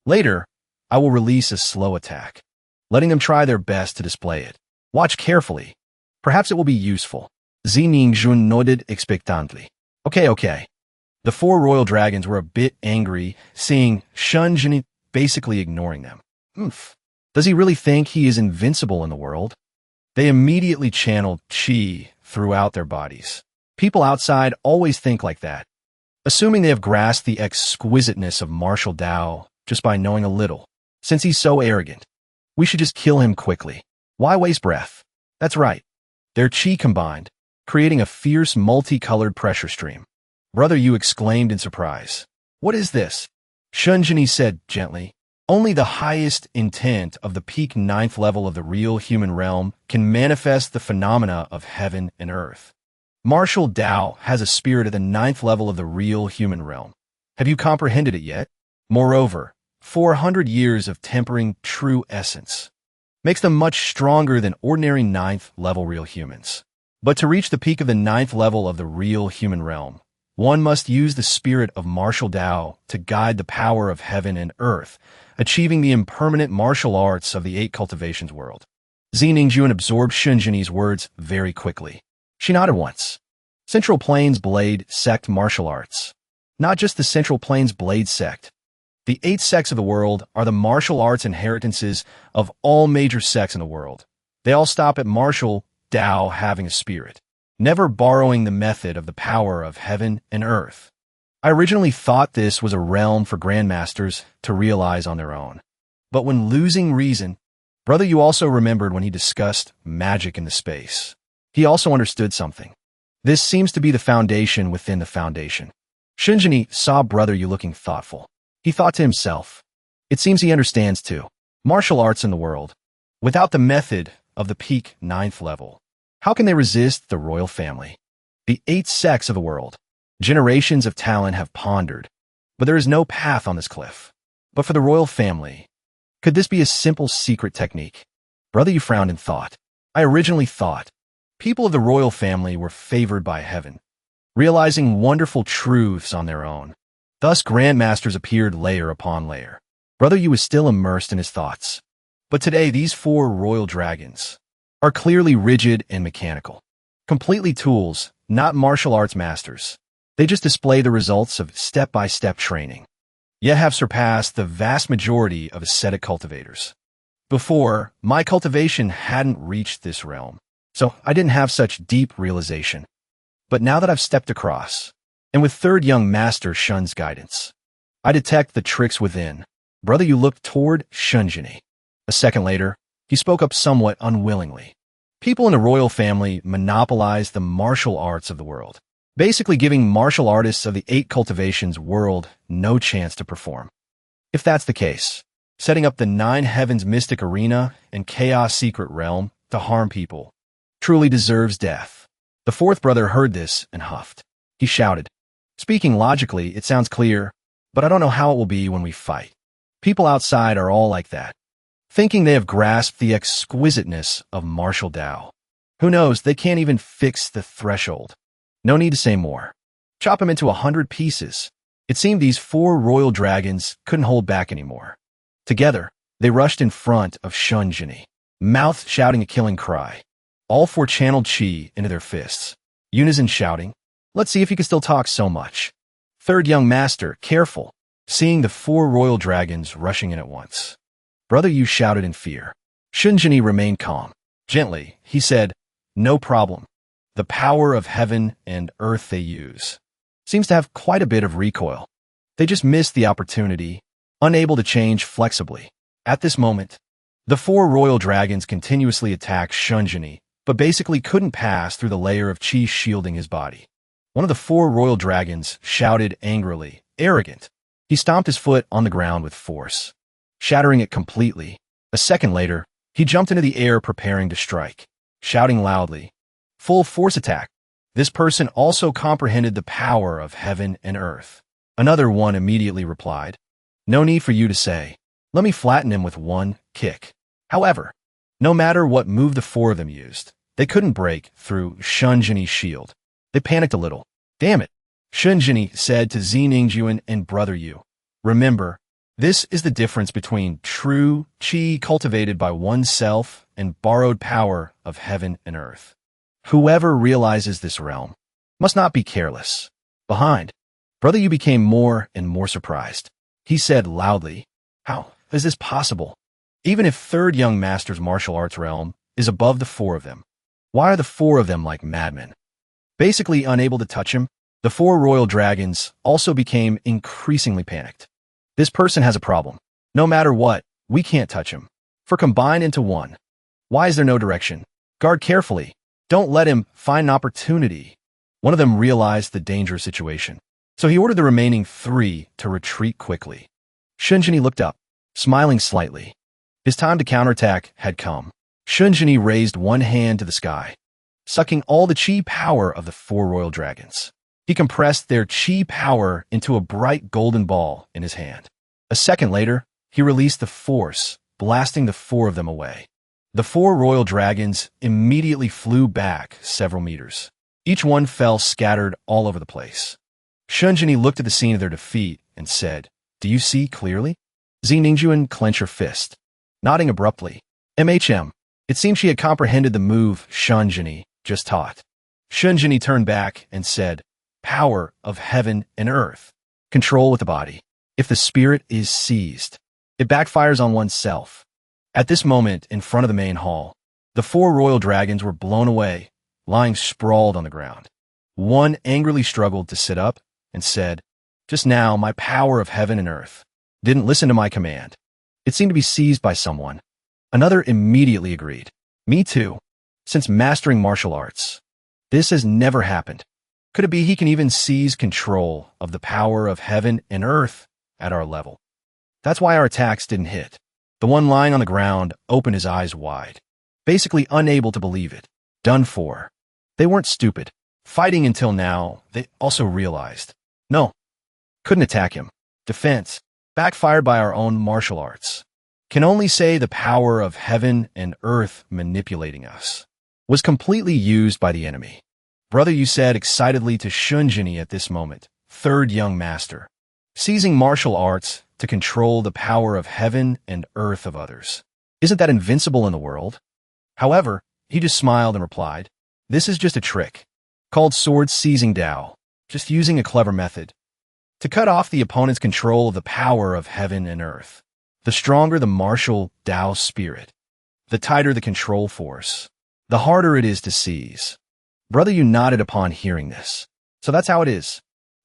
Later, I will release a slow attack, letting them try their best to display it. Watch carefully. Perhaps it will be useful. Zi Ningjuan nodded expectantly. Okay. The 4 royal dragons were a bit angry, seeing Shun Jinni basically ignoring them. Oomph. Does he really think he is invincible in the world? They immediately channeled qi throughout their bodies. People outside always think like that, assuming they have grasped the exquisiteness of martial Tao just by knowing a little. Since he's so arrogant, we should just kill him quickly. Why waste breath? That's right. Their qi combined, creating a fierce multicolored pressure stream. Brother Yu exclaimed in surprise. What is this? Shun Jinni said gently. Only the highest intent of the peak 9th level of the real human realm can manifest the phenomena of heaven and earth. Martial Tao has a spirit at the 9th level of the real human realm. Have you comprehended it yet? Moreover, 400 years of tempering true essence makes them much stronger than ordinary 9th level real humans. But to reach the peak of the 9th level of the real human realm, one must use the spirit of martial Tao to guide the power of heaven and earth, achieving the impermanent martial arts of the 8 cultivations world. Zi Ningjuan absorbed Shun Jinni's words very quickly. She nodded once. Central Plains Blade Sect Martial Arts. Not just the Central Plains Blade Sect. The 8 sects of the world are the martial arts inheritances of all major sects in the world. They all stop at martial Tao having a spirit, never borrowing the method of the power of heaven and earth. I originally thought this was a realm for grandmasters to realize on their own. But when losing reason, brother, you also remembered when he discussed magic in the space. He also understood something. This seems to be the foundation within the foundation. Shunjini saw brother you looking thoughtful. He thought to himself, it seems he understands too. Martial arts in the world. Without the method of the peak 9th level, how can they resist the royal family? The 8 sects of the world. Generations of talent have pondered, but there is no path on this cliff. But for the royal family, could this be a simple secret technique? Brother, you frowned in thought. I originally thought people of the royal family were favored by heaven, realizing wonderful truths on their own. Thus, grandmasters appeared layer upon layer. Brother, you was still immersed in his thoughts. But today, these 4 royal dragons are clearly rigid and mechanical. Completely tools, not martial arts masters. They just display the results of step-by-step training, yet have surpassed the vast majority of ascetic cultivators. Before, my cultivation hadn't reached this realm, so I didn't have such deep realization. But now that I've stepped across, and with 3rd young master Shun's guidance, I detect the tricks within. Brother, you looked toward Shunjini. A second later, he spoke up somewhat unwillingly. People in the royal family monopolize the martial arts of the world, basically giving martial artists of the 8 cultivations world no chance to perform. If that's the case, setting up the 9 heavens mystic arena and chaos secret realm to harm people truly deserves death. The 4th brother heard this and huffed. He shouted, speaking logically, it sounds clear, but I don't know how it will be when we fight. People outside are all like that, thinking they have grasped the exquisiteness of martial Tao. Who knows, they can't even fix the threshold. No need to say more. Chop him into 100 pieces. It seemed these 4 royal dragons couldn't hold back anymore. Together, they rushed in front of Shunjini, mouth shouting a killing cry. All 4 channeled chi into their fists, unison shouting, let's see if he can still talk so much. 3rd young master, careful, seeing the 4 royal dragons rushing in at once. Brother, you shouted in fear. Shunjini remained calm. Gently, he said, no problem. The power of heaven and earth they use seems to have quite a bit of recoil. They just missed the opportunity, unable to change flexibly. At this moment, the 4 royal dragons continuously attacked Shunjini, but basically couldn't pass through the layer of chi shielding his body. One of the 4 royal dragons shouted angrily, arrogant. He stomped his foot on the ground with force, shattering it completely. A second later, he jumped into the air preparing to strike, shouting loudly, full force attack. This person also comprehended the power of heaven and earth. Another one immediately replied, no need for you to say. Let me flatten him with one kick. However, no matter what move the 4 of them used, they couldn't break through Shunjini's shield. They panicked a little. Damn it, Shunjini said to Zeningjuan and Brother Yu. Remember, this is the difference between true chi cultivated by oneself and borrowed power of heaven and earth. Whoever realizes this realm must not be careless. Behind, Brother Yu became more and more surprised. He said loudly, how is this possible? Even if 3rd young master's martial arts realm is above the 4 of them, why are the 4 of them like madmen? Basically unable to touch him, the 4 royal dragons also became increasingly panicked. This person has a problem. No matter what, we can't touch him. For combined into one. Why is there no direction? Guard carefully. Don't let him find an opportunity. One of them realized the dangerous situation, so he ordered the remaining 3 to retreat quickly. Shunjini looked up, smiling slightly. His time to counterattack had come. Shunjini raised one hand to the sky, sucking all the chi power of the 4 royal dragons. He compressed their chi power into a bright golden ball in his hand. A second later, he released the force, blasting the 4 of them away. The 4 royal dragons immediately flew back several meters. Each one fell scattered all over the place. Shunjini looked at the scene of their defeat and said, do you see clearly? Zeningjuan clenched her fist, nodding abruptly. It seemed she had comprehended the move Shunjini just taught. Shunjini turned back and said, "Power of heaven and earth. Control with the body. If the spirit is seized, it backfires on oneself." At this moment, in front of the main hall, the 4 royal dragons were blown away, lying sprawled on the ground. One angrily struggled to sit up and said, "Just now, my power of heaven and earth didn't listen to my command. It seemed to be seized by someone." Another immediately agreed. "Me too. Since mastering martial arts, this has never happened. Could it be he can even seize control of the power of heaven and earth at our level? That's why our attacks didn't hit." The one lying on the ground opened his eyes wide, basically unable to believe it. Done for. They weren't stupid. Fighting until now, they also realized. No, couldn't attack him. Defense, backfired by our own martial arts. Can only say the power of heaven and earth manipulating us was completely used by the enemy. Brother, you said excitedly to Shunjini at this moment, 3rd young master, seizing martial arts to control the power of heaven and earth of others. Isn't that invincible in the world? However, he just smiled and replied, "This is just a trick, called sword seizing Tao, just using a clever method to cut off the opponent's control of the power of heaven and earth. The stronger the martial Tao spirit, the tighter the control force, the harder it is to seize." Brother, you nodded upon hearing this. "So that's how it is."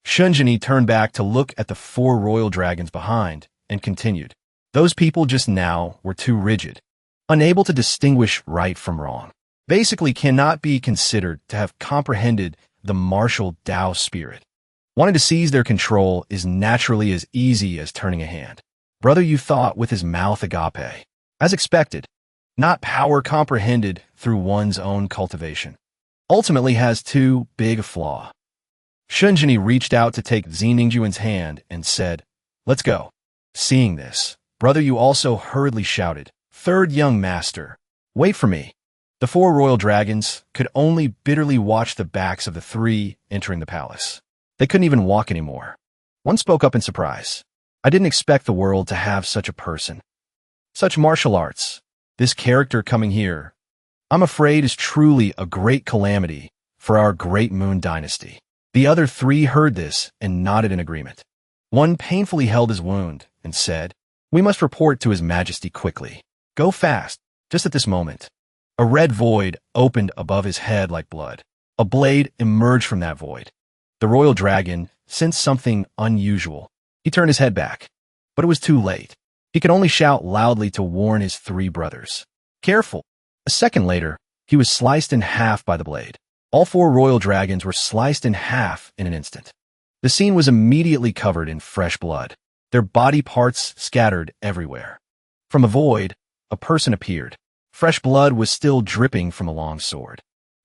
Shunjini turned back to look at the 4 royal dragons behind and continued, "Those people just now were too rigid, unable to distinguish right from wrong. Basically cannot be considered to have comprehended the martial Tao spirit. Wanting to seize their control is naturally as easy as turning a hand. Brother, you thought with his mouth agape. As expected, not power comprehended through one's own cultivation. Ultimately has too big a flaw." Shunjini reached out to take Xiningjuan's hand and said, "Let's go." Seeing this, Brother, you also hurriedly shouted, 3rd young master, wait for me." The 4 royal dragons could only bitterly watch the backs of the 3 entering the palace. They couldn't even walk anymore. One spoke up in surprise. "I didn't expect the world to have such a person. Such martial arts. This character coming here, I'm afraid, is truly a great calamity for our great moon dynasty." The other 3 heard this and nodded in agreement. One painfully held his wound and said, "We must report to His Majesty quickly. Go fast." Just at this moment, a red void opened above his head like blood. A blade emerged from that void. The royal dragon sensed something unusual. He turned his head back, but it was too late. He could only shout loudly to warn his 3 brothers. "Careful." A second later, he was sliced in half by the blade. All 4 royal dragons were sliced in half in an instant. The scene was immediately covered in fresh blood, their body parts scattered everywhere. From a void, a person appeared. Fresh blood was still dripping from a long sword.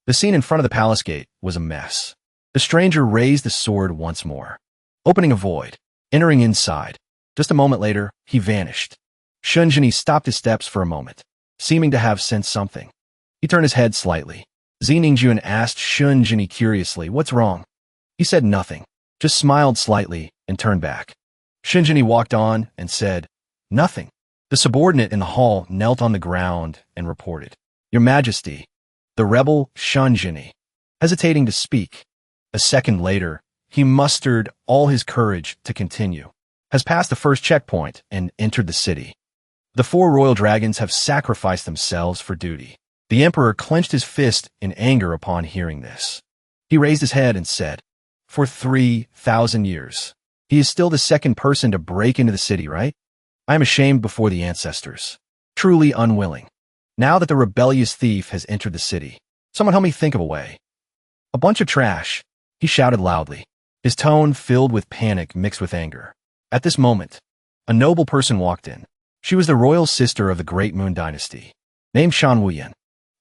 The scene in front of the palace gate was a mess. The stranger raised the sword once more, opening a void, entering inside. Just a moment later, he vanished. Shunjini stopped his steps for a moment, seeming to have sensed something. He turned his head slightly. Xiningjuan asked Shunjini curiously, "What's wrong?" He said nothing, just smiled slightly and turned back. Shunjini walked on and said, "Nothing." The subordinate in the hall knelt on the ground and reported, "Your Majesty, the rebel Shunjini," hesitating to speak. A second later, he mustered all his courage to continue, "has passed the first checkpoint and entered the city. The 4 royal dragons have sacrificed themselves for duty." The emperor clenched his fist in anger upon hearing this. He raised his head and said, "For 3,000 years, he is still the 2nd person to break into the city, right? I am ashamed before the ancestors, truly unwilling. Now that the rebellious thief has entered the city, someone help me think of a way." "A bunch of trash," he shouted loudly, his tone filled with panic mixed with anger. At this moment, a noble person walked in. She was the royal sister of the Great Moon Dynasty, named Shan Wuyan.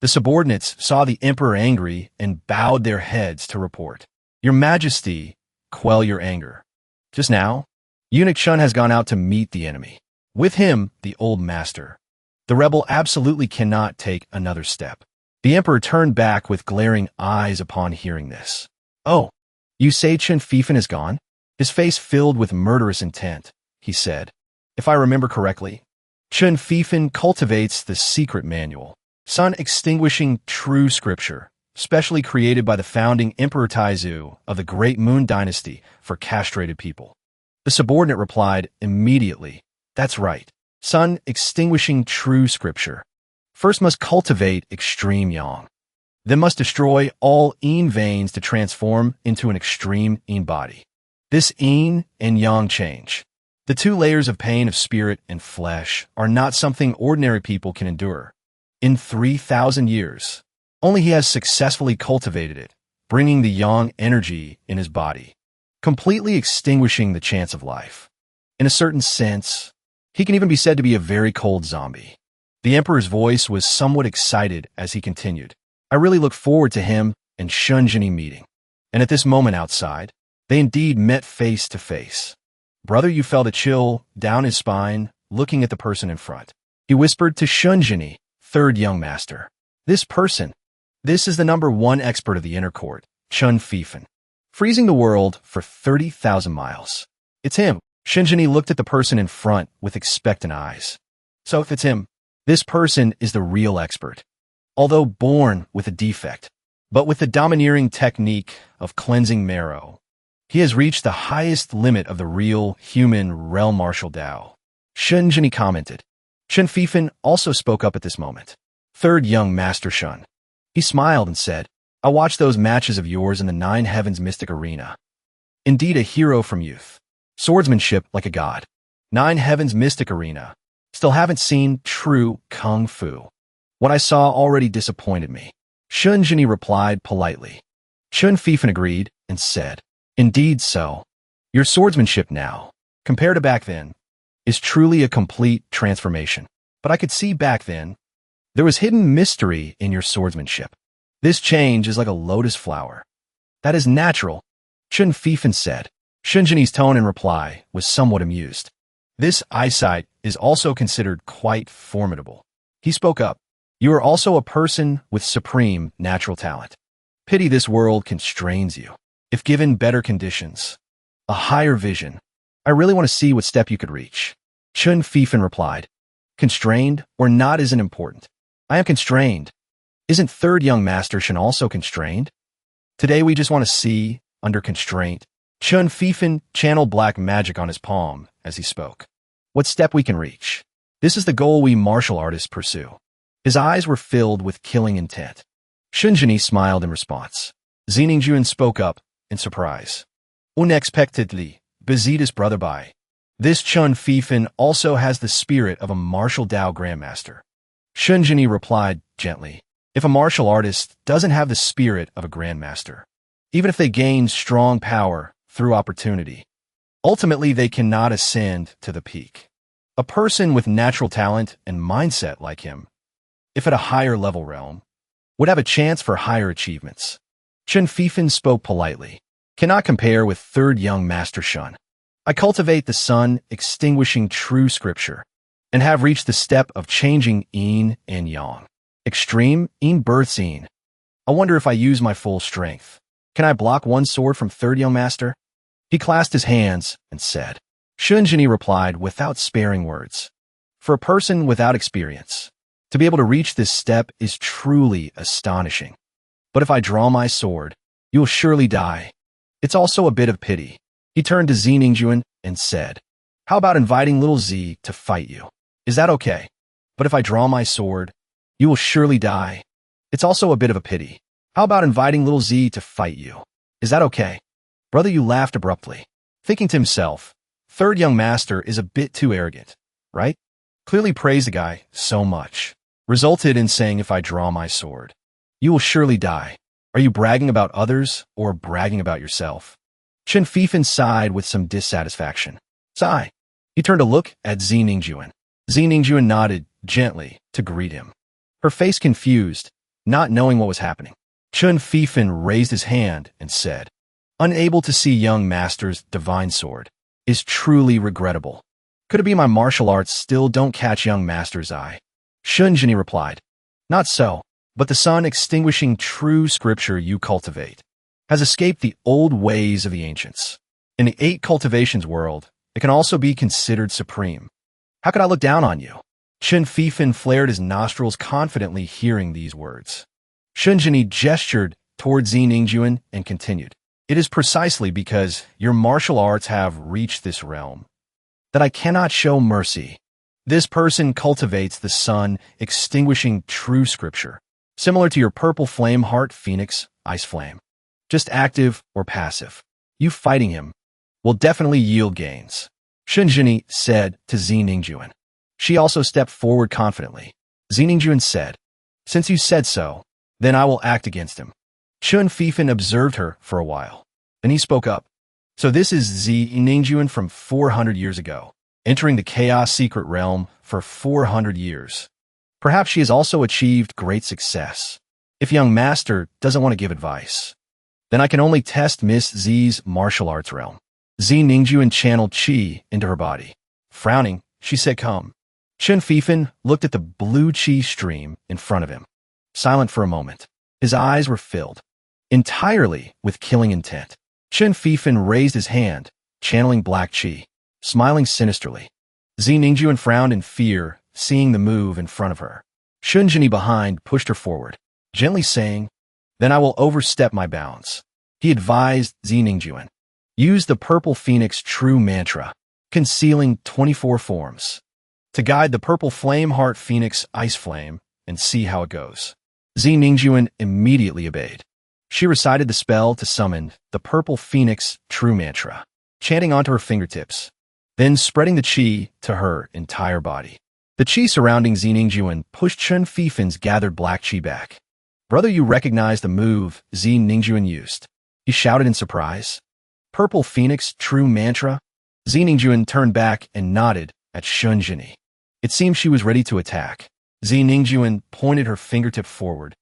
The subordinates saw the emperor angry and bowed their heads to report, "Your Majesty, quell your anger. Just now, Eunuch Shun has gone out to meet the enemy. With him, the old master. The rebel absolutely cannot take another step." The emperor turned back with glaring eyes upon hearing this. "Oh, you say Chen Fifan is gone?" His face filled with murderous intent, he said. "If I remember correctly, Chen Fifan cultivates the secret manual, sun extinguishing true scripture, specially created by the founding Emperor Taizu of the Great Moon Dynasty for castrated people. The subordinate replied immediately, "That's right, son, extinguishing true scripture. First must cultivate extreme yang. Then must destroy all yin veins to transform into an extreme yin body. This yin and yang change. The two layers of pain of spirit and flesh are not something ordinary people can endure. In 3,000 years, only he has successfully cultivated it, bringing the yang energy in his body, completely extinguishing the chance of life. In a certain sense, he can even be said to be a very cold zombie." The emperor's voice was somewhat excited as he continued, "I really look forward to him and Shunjini meeting." And at this moment outside, they indeed met face to face. Brother, you felt a chill down his spine, looking at the person in front. He whispered to Shunjini, third young master, "This person, this is the #1 expert of the inner court, Chun Fifan, freezing the world for 30,000 miles. It's him." Shunjini looked at the person in front with expectant eyes. "So if it's him, this person is the real expert. Although born with a defect, but with the domineering technique of cleansing marrow, he has reached the highest limit of the real human realm martial Tao." Shunjini commented. Chun Fifan also spoke up at this moment. "Third young master Shun." He smiled and said, "I watched those matches of yours in the Nine Heavens Mystic Arena. Indeed a hero from youth. Swordsmanship like a god. Nine Heavens Mystic Arena. Still haven't seen true kung fu. What I saw already disappointed me." Shunjini replied politely. Chun Fifan agreed and said, "Indeed so. Your swordsmanship now, compared to back then, is truly a complete transformation. But I could see back then, there was hidden mystery in your swordsmanship. This change is like a lotus flower. That is natural," Chun Fifan said. Shunjini's tone in reply was somewhat amused. "This eyesight is also considered quite formidable." He spoke up. "You are also a person with supreme natural talent. Pity this world constrains you. If given better conditions, a higher vision, I really want to see what step you could reach." Chun Fifan replied, "Constrained or not isn't important. I am constrained. Isn't third young master Shun also constrained? Today we just want to see, under constraint." Chun Fifan channeled black magic on his palm as he spoke. "What step we can reach. This is the goal we martial artists pursue." His eyes were filled with killing intent. Shunjini smiled in response. Xiningjuan spoke up in surprise. "Unexpectedly, Bezitas brother Bai. This Chun Fifan also has the spirit of a martial Tao grandmaster." Shunjini replied gently, "If a martial artist doesn't have the spirit of a grandmaster, even if they gain strong power through opportunity, ultimately they cannot ascend to the peak. A person with natural talent and mindset like him, if at a higher level realm, would have a chance for higher achievements." Chun Fifan spoke politely. "Cannot compare with third young master Shun. I cultivate the sun, extinguishing true scripture, and have reached the step of changing yin and yang. Extreme yin births yin. I wonder if I use my full strength. Can I block one sword from third young master?" He clasped his hands and said. Shunjini replied without sparing words. "For a person without experience, to be able to reach this step is truly astonishing. But if I draw my sword, you will surely die. It's also a bit of pity." He turned to Xiningjuan and said, "How about inviting little Z to fight you? Is that okay? But if I draw my sword, you will surely die. It's also a bit of a pity. How about inviting little Z to fight you? Is that okay?" Brother Yu laughed abruptly, thinking to himself, third young master is a bit too arrogant, right? Clearly praised the guy so much. Resulted in saying, "If I draw my sword, you will surely die. Are you bragging about others or bragging about yourself?" Chun Fifan sighed with some dissatisfaction. Sigh. He turned to look at Xiningjuan. Xiningjuan nodded gently to greet him, her face confused, not knowing what was happening. Chun Fifan raised his hand and said, "Unable to see young master's divine sword is truly regrettable. Could it be my martial arts still don't catch young master's eye?" Shunjini replied, "Not so, but the sun extinguishing true scripture you cultivate has escaped the old ways of the ancients. In the 8 cultivations world, it can also be considered supreme. How could I look down on you?" Chun Fifan flared his nostrils confidently hearing these words. Shunjini gestured toward Zi Ningjuan and continued. It is precisely because your martial arts have reached this realm that I cannot show mercy. This person cultivates the sun, extinguishing true scripture, similar to your purple flame heart phoenix, ice flame. Just active or passive. You fighting him will definitely yield gains, Shunjini said to Zi Ningjuan. She also stepped forward confidently. Zi Ningjuan said, since you said so, then I will act against him. Chun Fifan observed her for a while. Then he spoke up. So this is Zi Ningjuan from 400 years ago, entering the chaos secret realm for 400 years. Perhaps she has also achieved great success. If young master doesn't want to give advice, then I can only test Miss Zi's martial arts realm. Zi Ningjuan channeled qi into her body. Frowning, she said come. Chun Fifan looked at the blue qi stream in front of him. Silent for a moment. His eyes were filled entirely with killing intent. Chun Fifan raised his hand, channeling black qi, smiling sinisterly. Zi Ningjuan frowned in fear, seeing the move in front of her. Shunjini behind pushed her forward, gently saying, then I will overstep my bounds. He advised Zi Ningjuan. Use the purple phoenix true mantra, concealing 24 forms, to guide the purple flame heart phoenix ice flame and see how it goes. Zi Ningjuan immediately obeyed. She recited the spell to summon the purple phoenix true mantra, chanting onto her fingertips, then spreading the qi to her entire body. The qi surrounding Zi Ningjuan pushed Chun Fifan's gathered black qi back. Brother, you recognize the move Zi Ningjuan used. He shouted in surprise. Purple phoenix true mantra? Zi Ningjuan turned back and nodded at Shunjini. It seemed she was ready to attack. Zi Ningjuan pointed her fingertip forward,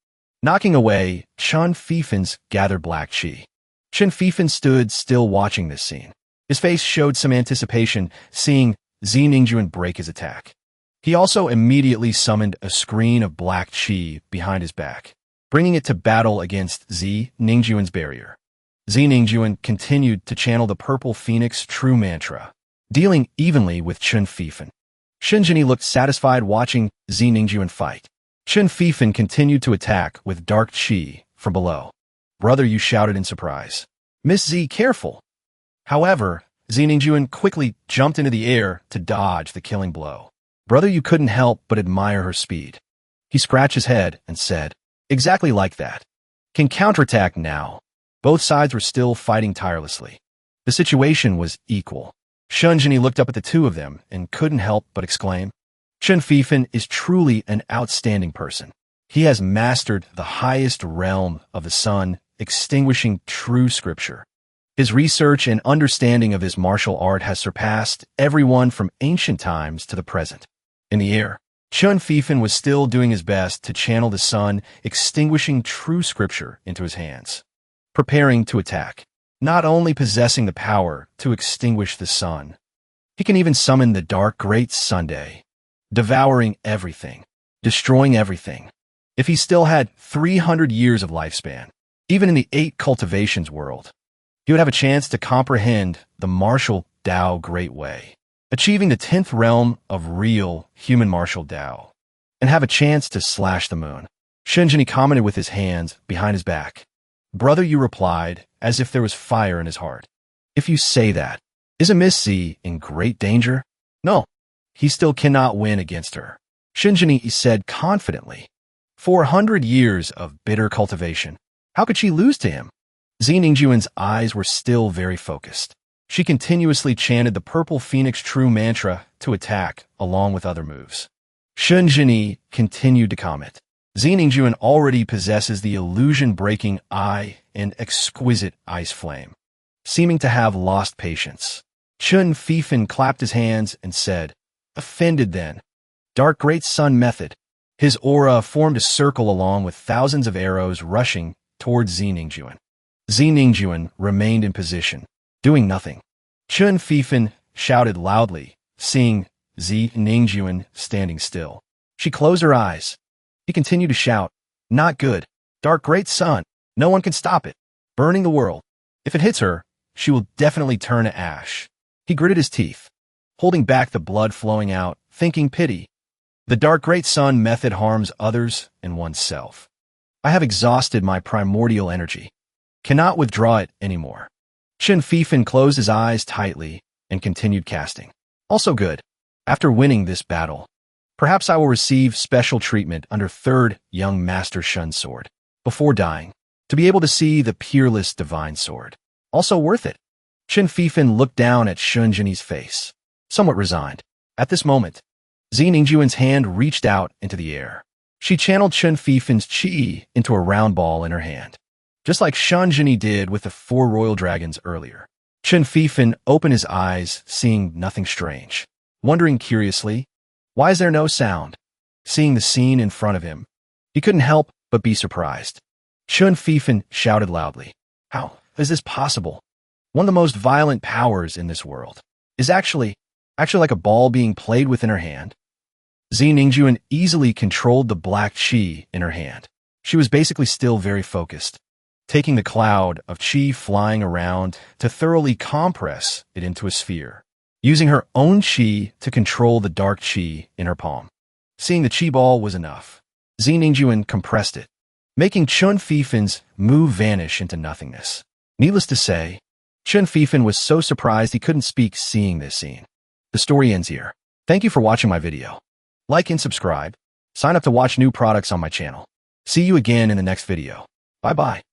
knocking away Chun Fifan's gathered black qi. Chun Fifan stood still watching this scene. His face showed some anticipation, seeing Zi Ningjuan break his attack. He also immediately summoned a screen of black qi behind his back, bringing it to battle against Zi Ningjuan's barrier. Zi Ningjuan continued to channel the purple phoenix true mantra, dealing evenly with Chun Fifan. Shunjini looked satisfied watching Zi Ningjuan fight. Chun Fifan continued to attack with dark qi from below. Brother, you shouted in surprise. Miss Zi, careful. However, Zi Ningjuan quickly jumped into the air to dodge the killing blow. Brother, you couldn't help but admire her speed. He scratched his head and said, exactly like that. Can counterattack now. Both sides were still fighting tirelessly. The situation was equal. Shunjini looked up at the two of them and couldn't help but exclaim, Chun Fifan is truly an outstanding person. He has mastered the highest realm of the sun, extinguishing true scripture. His research and understanding of his martial art has surpassed everyone from ancient times to the present. In the air, Chun Fifan was still doing his best to channel the sun, extinguishing true scripture into his hands, preparing to attack. Not only possessing the power to extinguish the sun, he can even summon the dark great Sunday, devouring everything, destroying everything. If he still had 300 years of lifespan, even in the 8 cultivations world, he would have a chance to comprehend the martial Tao great way, achieving the 10th realm of real human martial Tao, and have a chance to slash the moon. Shunjini commented with his hands behind his back. Brother, you replied, as if there was fire in his heart. If you say that, isn't Miss Z in great danger? No, he still cannot win against her. Shunjini said confidently. 400 years of bitter cultivation. How could she lose to him? Zi Ningjuan's eyes were still very focused. She continuously chanted the purple phoenix true mantra to attack, along with other moves. Shunjini continued to comment. Zi Ningjuan already possesses the illusion-breaking eye and exquisite ice flame, seeming to have lost patience. Chun Fifan clapped his hands and said, offended then. Dark Great Sun method. His aura formed a circle along with thousands of arrows rushing towards Zi Ningjuan. Zi Ningjuan remained in position, doing nothing. Chun Fifan shouted loudly, seeing Zi Ningjuan standing still. She closed her eyes. He continued to shout, not good. Dark Great Sun. No one can stop it. Burning the world. If it hits her, she will definitely turn to ash. He gritted his teeth, holding back the blood flowing out, thinking pity. The Dark Great Sun method harms others and oneself. I have exhausted my primordial energy. Cannot withdraw it anymore. Chen Fifan closed his eyes tightly and continued casting. Also good. After winning this battle, perhaps I will receive special treatment under third young Master Shun's sword. Before dying, to be able to see the peerless divine sword. Also worth it. Chen Fifan looked down at Shun Jinyi's face, somewhat resigned. At this moment, Zi Ningjuan's hand reached out into the air. She channeled Chen Fifan's chi into a round ball in her hand, just like Shun Jinyi did with the 4 royal dragons earlier. Chen Fifan opened his eyes, seeing nothing strange. Wondering curiously, why is there no sound? Seeing the scene in front of him, he couldn't help but be surprised. Chen Fifan shouted loudly, "How is this possible? One of the most violent powers in this world is actually like a ball being played with in her hand." Zi Ningjuan easily controlled the black chi in her hand. She was basically still very focused, taking the cloud of chi flying around to thoroughly compress it into a sphere, using her own chi to control the dark chi in her palm. Seeing the chi ball was enough, Zi Ningjuan compressed it, making Chen Fifan's move vanish into nothingness. Needless to say, Chen Fifan was so surprised he couldn't speak seeing this scene. The story ends here. Thank you for watching my video. Like and subscribe. Sign up to watch new products on my channel. See you again in the next video. Bye-bye.